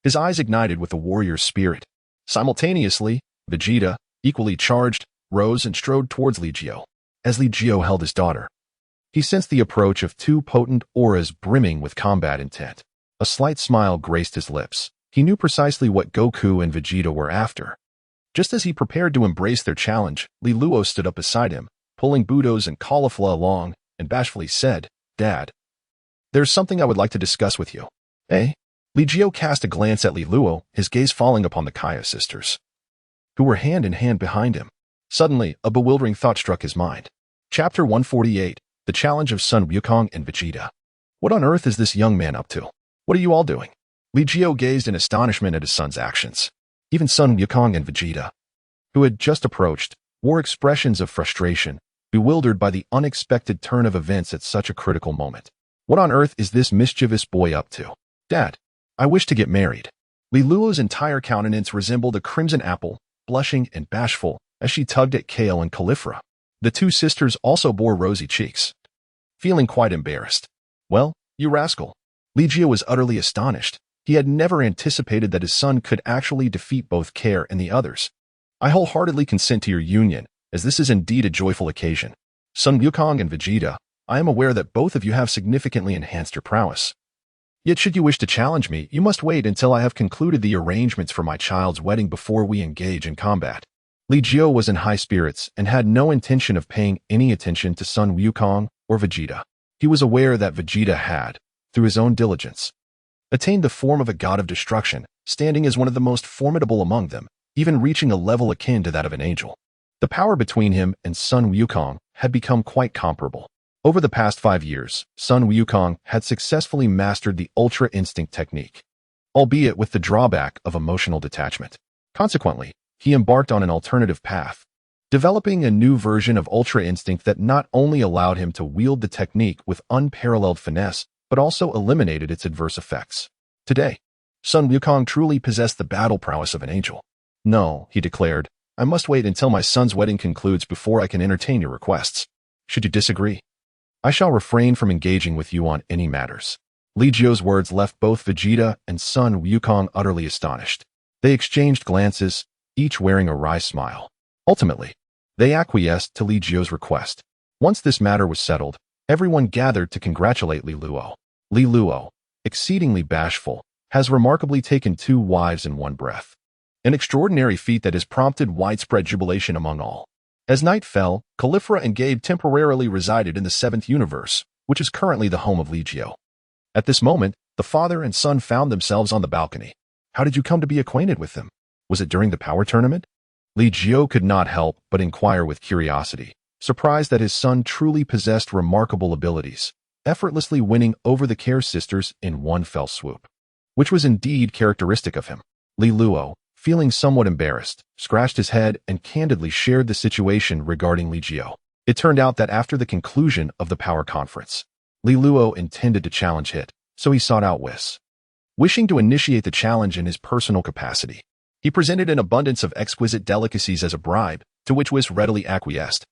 His eyes ignited with a warrior's spirit. Simultaneously, Vegeta, equally charged, rose and strode towards Li Jiu. As Li Jiu held his daughter, he sensed the approach of 2 potent auras brimming with combat intent. A slight smile graced his lips. He knew precisely what Goku and Vegeta were after. Just as he prepared to embrace their challenge, Li Luo stood up beside him, pulling Budos and Caulifla along, and bashfully said, "Dad, there's something I would like to discuss with you." "Eh?" Li Jiu cast a glance at Li Luo, his gaze falling upon the Kaya sisters, who were hand in hand behind him. Suddenly, a bewildering thought struck his mind. Chapter 148, The Challenge of Sun Wukong and Vegeta. What on earth is this young man up to? What are you all doing? Li Jiu gazed in astonishment at his son's actions. Even Sun Wukong and Vegeta, who had just approached, wore expressions of frustration, bewildered by the unexpected turn of events at such a critical moment. What on earth is this mischievous boy up to? Dad, I wish to get married. Li Luo's entire countenance resembled a crimson apple, blushing and bashful as she tugged at Kale and Califra. The two sisters also bore rosy cheeks, feeling quite embarrassed. Well, you rascal. Li Jiu was utterly astonished. He had never anticipated that his son could actually defeat both Care and the others. I wholeheartedly consent to your union, as this is indeed a joyful occasion. Son Wukong and Vegeta, I am aware that both of you have significantly enhanced your prowess. Yet should you wish to challenge me, you must wait until I have concluded the arrangements for my child's wedding before we engage in combat. Li Jiu was in high spirits and had no intention of paying any attention to Son Wukong or Vegeta. He was aware that Vegeta had, through his own diligence, attained the form of a god of destruction, standing as one of the most formidable among them, even reaching a level akin to that of an angel. The power between him and Son Wukong had become quite comparable. Over the past 5 years, Son Wukong had successfully mastered the Ultra Instinct technique, albeit with the drawback of emotional detachment. Consequently, he embarked on an alternative path, developing a new version of Ultra Instinct that not only allowed him to wield the technique with unparalleled finesse, but also eliminated its adverse effects. Today, Son Wukong truly possessed the battle prowess of an angel. No, he declared, I must wait until my son's wedding concludes before I can entertain your requests. Should you disagree, I shall refrain from engaging with you on any matters. Li Jiu's words left both Vegeta and Son Wukong utterly astonished. They exchanged glances, each wearing a wry smile. Ultimately, they acquiesced to Li Jiu's request. Once this matter was settled, everyone gathered to congratulate Li Luo. Li Luo, exceedingly bashful, has remarkably taken 2 wives in one breath. An extraordinary feat that has prompted widespread jubilation among all. As night fell, Califra and Gabe temporarily resided in the 7th universe, which is currently the home of Li Jiu. At this moment, the father and son found themselves on the balcony. How did you come to be acquainted with them? Was it during the power tournament? Li Jiu could not help but inquire with curiosity, surprised that his son truly possessed remarkable abilities, effortlessly winning over the Care sisters in one fell swoop, which was indeed characteristic of him. Li Luo, feeling somewhat embarrassed, scratched his head and candidly shared the situation regarding Li Jiu. It turned out that after the conclusion of the power conference, Li Luo intended to challenge Hit, so he sought out Whis. Wishing to initiate the challenge in his personal capacity, he presented an abundance of exquisite delicacies as a bribe, to which Whis readily acquiesced.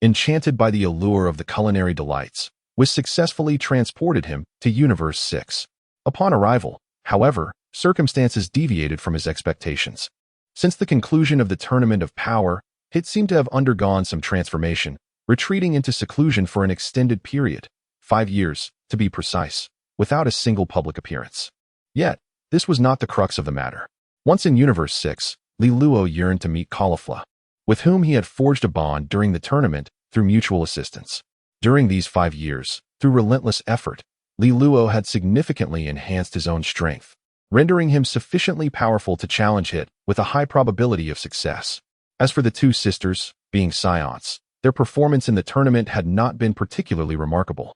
Enchanted by the allure of the culinary delights, Whis successfully transported him to Universe 6. Upon arrival, however, circumstances deviated from his expectations. Since the conclusion of the Tournament of Power, Hit seemed to have undergone some transformation, retreating into seclusion for an extended period, 5 years, to be precise, without a single public appearance. Yet, this was not the crux of the matter. Once in Universe 6, Li Luo yearned to meet Caulifla, with whom he had forged a bond during the tournament through mutual assistance. During these 5 years, through relentless effort, Li Luo had significantly enhanced his own strength, rendering him sufficiently powerful to challenge Hit with a high probability of success. As for the two sisters, being Saiyans, their performance in the tournament had not been particularly remarkable.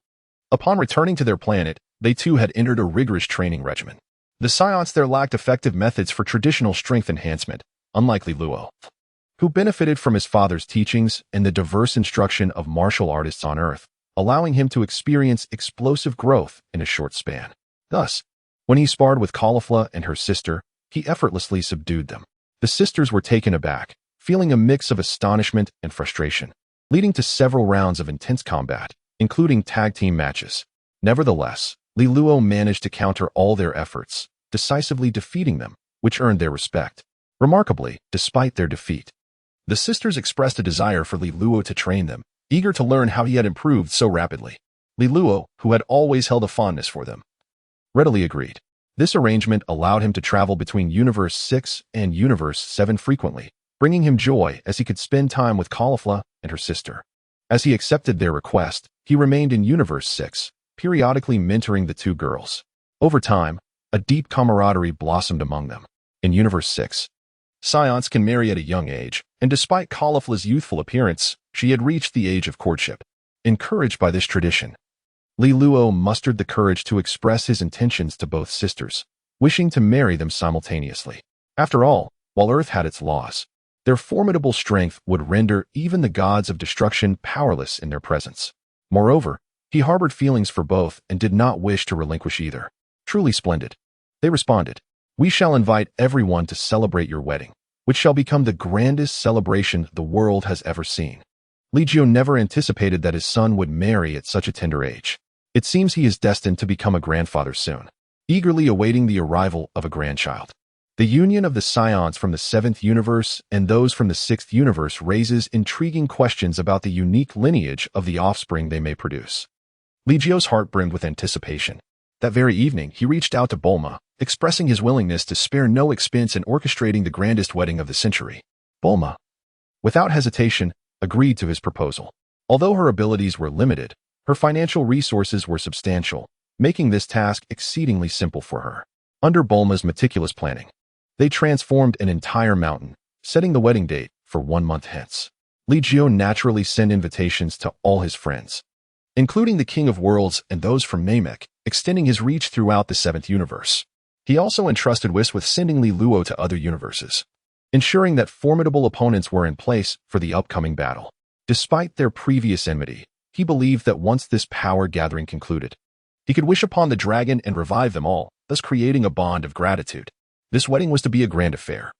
Upon returning to their planet, they too had entered a rigorous training regimen. The Saiyans there lacked effective methods for traditional strength enhancement, unlike Li Luo, who benefited from his father's teachings and the diverse instruction of martial artists on Earth, allowing him to experience explosive growth in a short span. Thus, when he sparred with Caulifla and her sister, he effortlessly subdued them. The sisters were taken aback, feeling a mix of astonishment and frustration, leading to several rounds of intense combat, including tag team matches. Nevertheless, Li Luo managed to counter all their efforts, decisively defeating them, which earned their respect. Remarkably, despite their defeat, the sisters expressed a desire for Li Luo to train them, eager to learn how he had improved so rapidly. Li Luo, who had always held a fondness for them, readily agreed. This arrangement allowed him to travel between Universe 6 and Universe 7 frequently, bringing him joy as he could spend time with Caulifla and her sister. As he accepted their request, he remained in Universe 6, periodically mentoring the two girls. Over time, a deep camaraderie blossomed among them. In Universe 6, Saiyans can marry at a young age, and despite Caulifla's youthful appearance, she had reached the age of courtship. Encouraged by this tradition, Li Luo mustered the courage to express his intentions to both sisters, wishing to marry them simultaneously. After all, while Earth had its laws, Their formidable strength would render even the gods of destruction powerless in their presence. Moreover, he harbored feelings for both and did not wish to relinquish either. Truly splendid. They responded, "We shall invite everyone to celebrate your wedding, which shall become the grandest celebration the world has ever seen." Li Jiu never anticipated that his son would marry at such a tender age. It seems he is destined to become a grandfather soon, eagerly awaiting the arrival of a grandchild. The union of the Saiyans from the 7th universe and those from the 6th universe raises intriguing questions about the unique lineage of the offspring they may produce. Li Jiu's heart brimmed with anticipation. That very evening, he reached out to Bulma, expressing his willingness to spare no expense in orchestrating the grandest wedding of the century. Bulma, without hesitation, agreed to his proposal. Although her abilities were limited, her financial resources were substantial, making this task exceedingly simple for her. Under Bulma's meticulous planning, they transformed an entire mountain, setting the wedding date for 1 month hence. Li Jiu naturally sent invitations to all his friends, including the King of Worlds and those from Namek, extending his reach throughout the 7th universe. He also entrusted Whis with sending Li Luo to other universes, ensuring that formidable opponents were in place for the upcoming battle. Despite their previous enmity, he believed that once this power gathering concluded, he could wish upon the dragon and revive them all, thus creating a bond of gratitude. This wedding was to be a grand affair,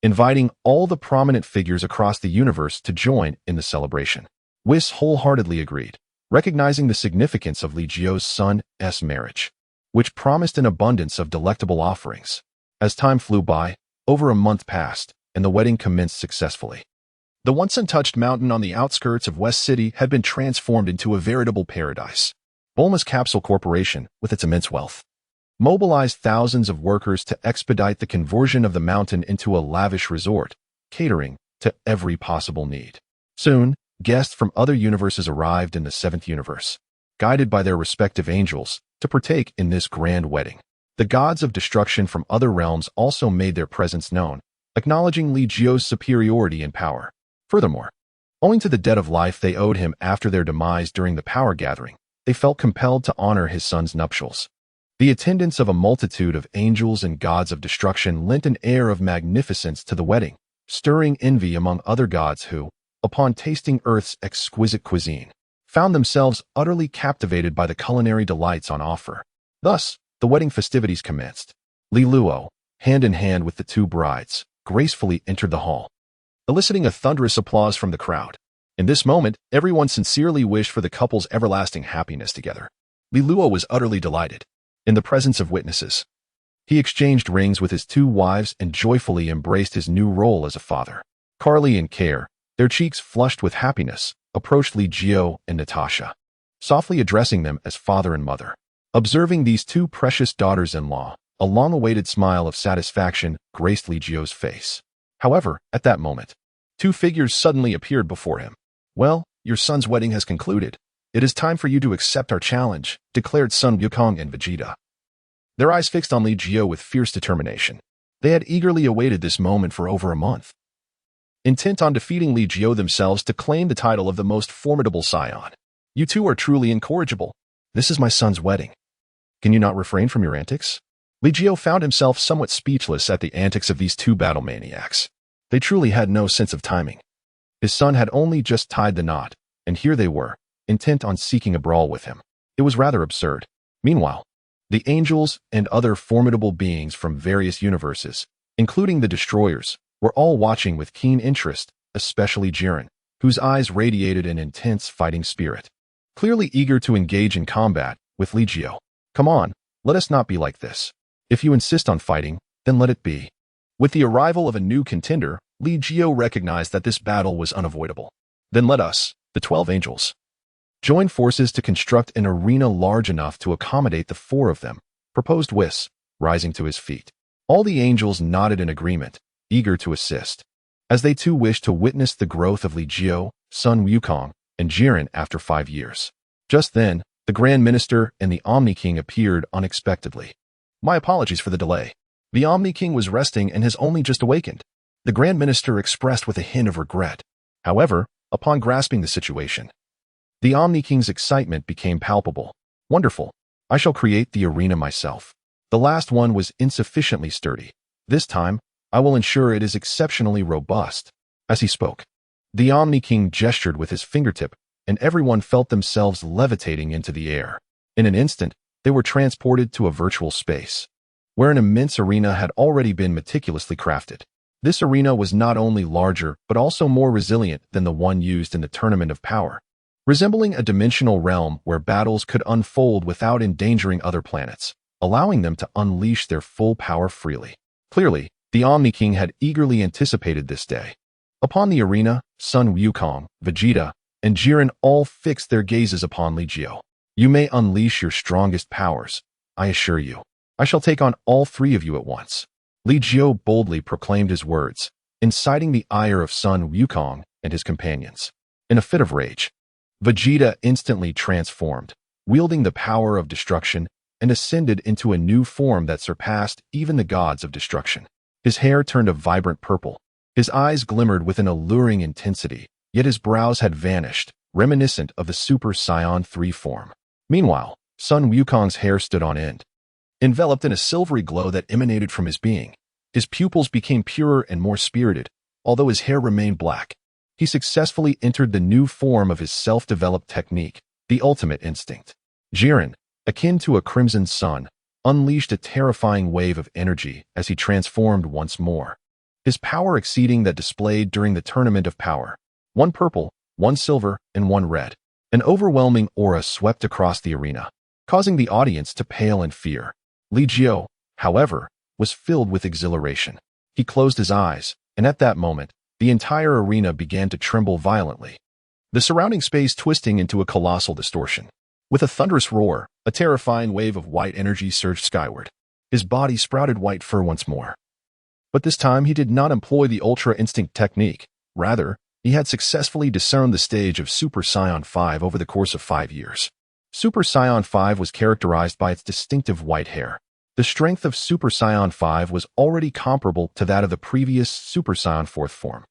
inviting all the prominent figures across the universe to join in the celebration. Whis wholeheartedly agreed, recognizing the significance of Li Jiu's son's marriage, which promised an abundance of delectable offerings. As time flew by, over a month passed, and the wedding commenced successfully. The once untouched mountain on the outskirts of West City had been transformed into a veritable paradise. Bulma's Capsule Corporation, with its immense wealth, mobilized thousands of workers to expedite the conversion of the mountain into a lavish resort, catering to every possible need. Soon, guests from other universes arrived in the 7th universe, guided by their respective angels, to partake in this grand wedding. The gods of destruction from other realms also made their presence known, acknowledging Li Jiu's superiority in power. Furthermore, owing to the debt of life they owed him after their demise during the power gathering, they felt compelled to honor his son's nuptials. The attendance of a multitude of angels and gods of destruction lent an air of magnificence to the wedding, stirring envy among other gods who, upon tasting Earth's exquisite cuisine, found themselves utterly captivated by the culinary delights on offer. Thus, the wedding festivities commenced. Li Luo, hand in hand with the two brides, gracefully entered the hall, eliciting a thunderous applause from the crowd. In this moment, everyone sincerely wished for the couple's everlasting happiness together. Li Luo was utterly delighted. In the presence of witnesses, he exchanged rings with his two wives and joyfully embraced his new role as a father. Carly and Care, their cheeks flushed with happiness, approached Li Jiu and Natasha, softly addressing them as father and mother. Observing these two precious daughters-in-law, a long-awaited smile of satisfaction graced Li Jiu's face. However, at that moment, two figures suddenly appeared before him. "Well, your son's wedding has concluded. It is time for you to accept our challenge," declared Sun Wukong and Vegeta, their eyes fixed on Li Jiu with fierce determination. They had eagerly awaited this moment for over a month, intent on defeating Li Jiu themselves to claim the title of the most formidable Scion. "You two are truly incorrigible. This is my son's wedding. Can you not refrain from your antics?" Li Jiu found himself somewhat speechless at the antics of these two battle maniacs. They truly had no sense of timing. His son had only just tied the knot, and here they were, intent on seeking a brawl with him. It was rather absurd. Meanwhile, the angels and other formidable beings from various universes, including the destroyers, were all watching with keen interest, especially Jiren, whose eyes radiated an intense fighting spirit, clearly eager to engage in combat with Li Jiu. "Come on, let us not be like this. If you insist on fighting, then let it be." With the arrival of a new contender, Li Jiu recognized that this battle was unavoidable. "Then let us, the 12 angels, join forces to construct an arena large enough to accommodate the 4 of them," proposed Whis, rising to his feet. All the angels nodded in agreement, eager to assist, as they too wished to witness the growth of Li Jiu, Sun Wukong, and Jiren after 5 years. Just then, the Grand Minister and the Omni King appeared unexpectedly. "My apologies for the delay. The Omni King was resting and has only just awakened," the Grand Minister expressed with a hint of regret. However, upon grasping the situation, the Omni King's excitement became palpable. "Wonderful. I shall create the arena myself. The last one was insufficiently sturdy. This time, I will ensure it is exceptionally robust," As he spoke, the Omni King gestured with his fingertip, and everyone felt themselves levitating into the air. In an instant, they were transported to a virtual space, where an immense arena had already been meticulously crafted. This arena was not only larger, but also more resilient than the one used in the Tournament of Power, resembling a dimensional realm where battles could unfold without endangering other planets, allowing them to unleash their full power freely. Clearly, the Omni King had eagerly anticipated this day. Upon the arena, Sun Wukong, Vegeta, and Jiren all fixed their gazes upon Li Jiu. You may unleash your strongest powers, I assure you. I shall take on all three of you at once. Li Jiu boldly proclaimed his words, inciting the ire of Sun Wukong and his companions. In a fit of rage, Vegeta instantly transformed, wielding the power of destruction, and ascended into a new form that surpassed even the gods of destruction. His hair turned a vibrant purple. His eyes glimmered with an alluring intensity, yet his brows had vanished, reminiscent of the Super Saiyan 3 form. Meanwhile, Sun Wukong's hair stood on end, enveloped in a silvery glow that emanated from his being. His pupils became purer and more spirited, although his hair remained black. He successfully entered the new form of his self-developed technique, the ultimate instinct. Jiren, akin to a crimson sun, unleashed a terrifying wave of energy as he transformed once more, his power exceeding that displayed during the Tournament of Power. One purple, one silver, and one red. An overwhelming aura swept across the arena, causing the audience to pale in fear. Li Jiu, however, was filled with exhilaration. He closed his eyes, and at that moment, the entire arena began to tremble violently, the surrounding space twisting into a colossal distortion. With a thunderous roar, a terrifying wave of white energy surged skyward. His body sprouted white fur once more. But this time he did not employ the Ultra Instinct technique. Rather, he had successfully discerned the stage of Super Saiyan 5 over the course of 5 years. Super Saiyan 5 was characterized by its distinctive white hair. The strength of Super Saiyan 5 was already comparable to that of the previous Super Saiyan 4th form,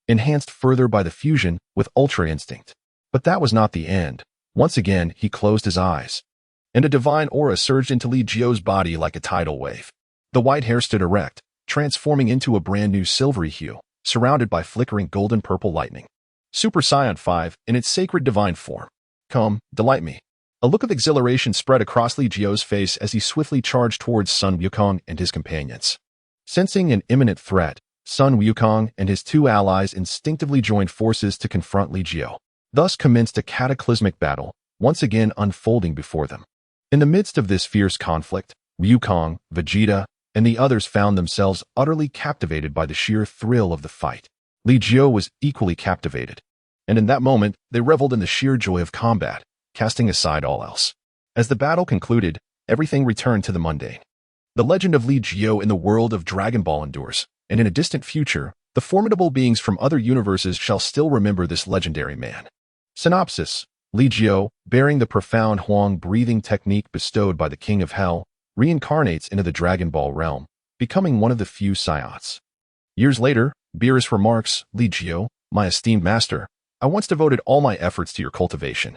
enhanced further by the fusion with Ultra Instinct. But that was not the end. Once again, he closed his eyes, and a divine aura surged into Li Jiu's body like a tidal wave. The white hair stood erect, transforming into a brand new silvery hue, surrounded by flickering golden-purple lightning. Super Saiyan 5 in its sacred divine form. Come, delight me. A look of exhilaration spread across Li Jiu's face as he swiftly charged towards Sun Wukong and his companions. Sensing an imminent threat, Sun Wukong and his two allies instinctively joined forces to confront Li Jiu. Thus commenced a cataclysmic battle, once again unfolding before them. In the midst of this fierce conflict, Wukong, Vegeta, and the others found themselves utterly captivated by the sheer thrill of the fight. Li Jiu was equally captivated, and in that moment they reveled in the sheer joy of combat, casting aside all else. As the battle concluded, everything returned to the mundane. The legend of Li Jiu in the world of Dragon Ball endures, and in a distant future, the formidable beings from other universes shall still remember this legendary man. Synopsis: Li Jiu, bearing the profound Huang breathing technique bestowed by the King of Hell, reincarnates into the Dragon Ball realm, becoming one of the few Saiyans. Years later, Beerus remarks, Li Jiu, my esteemed master, I once devoted all my efforts to your cultivation,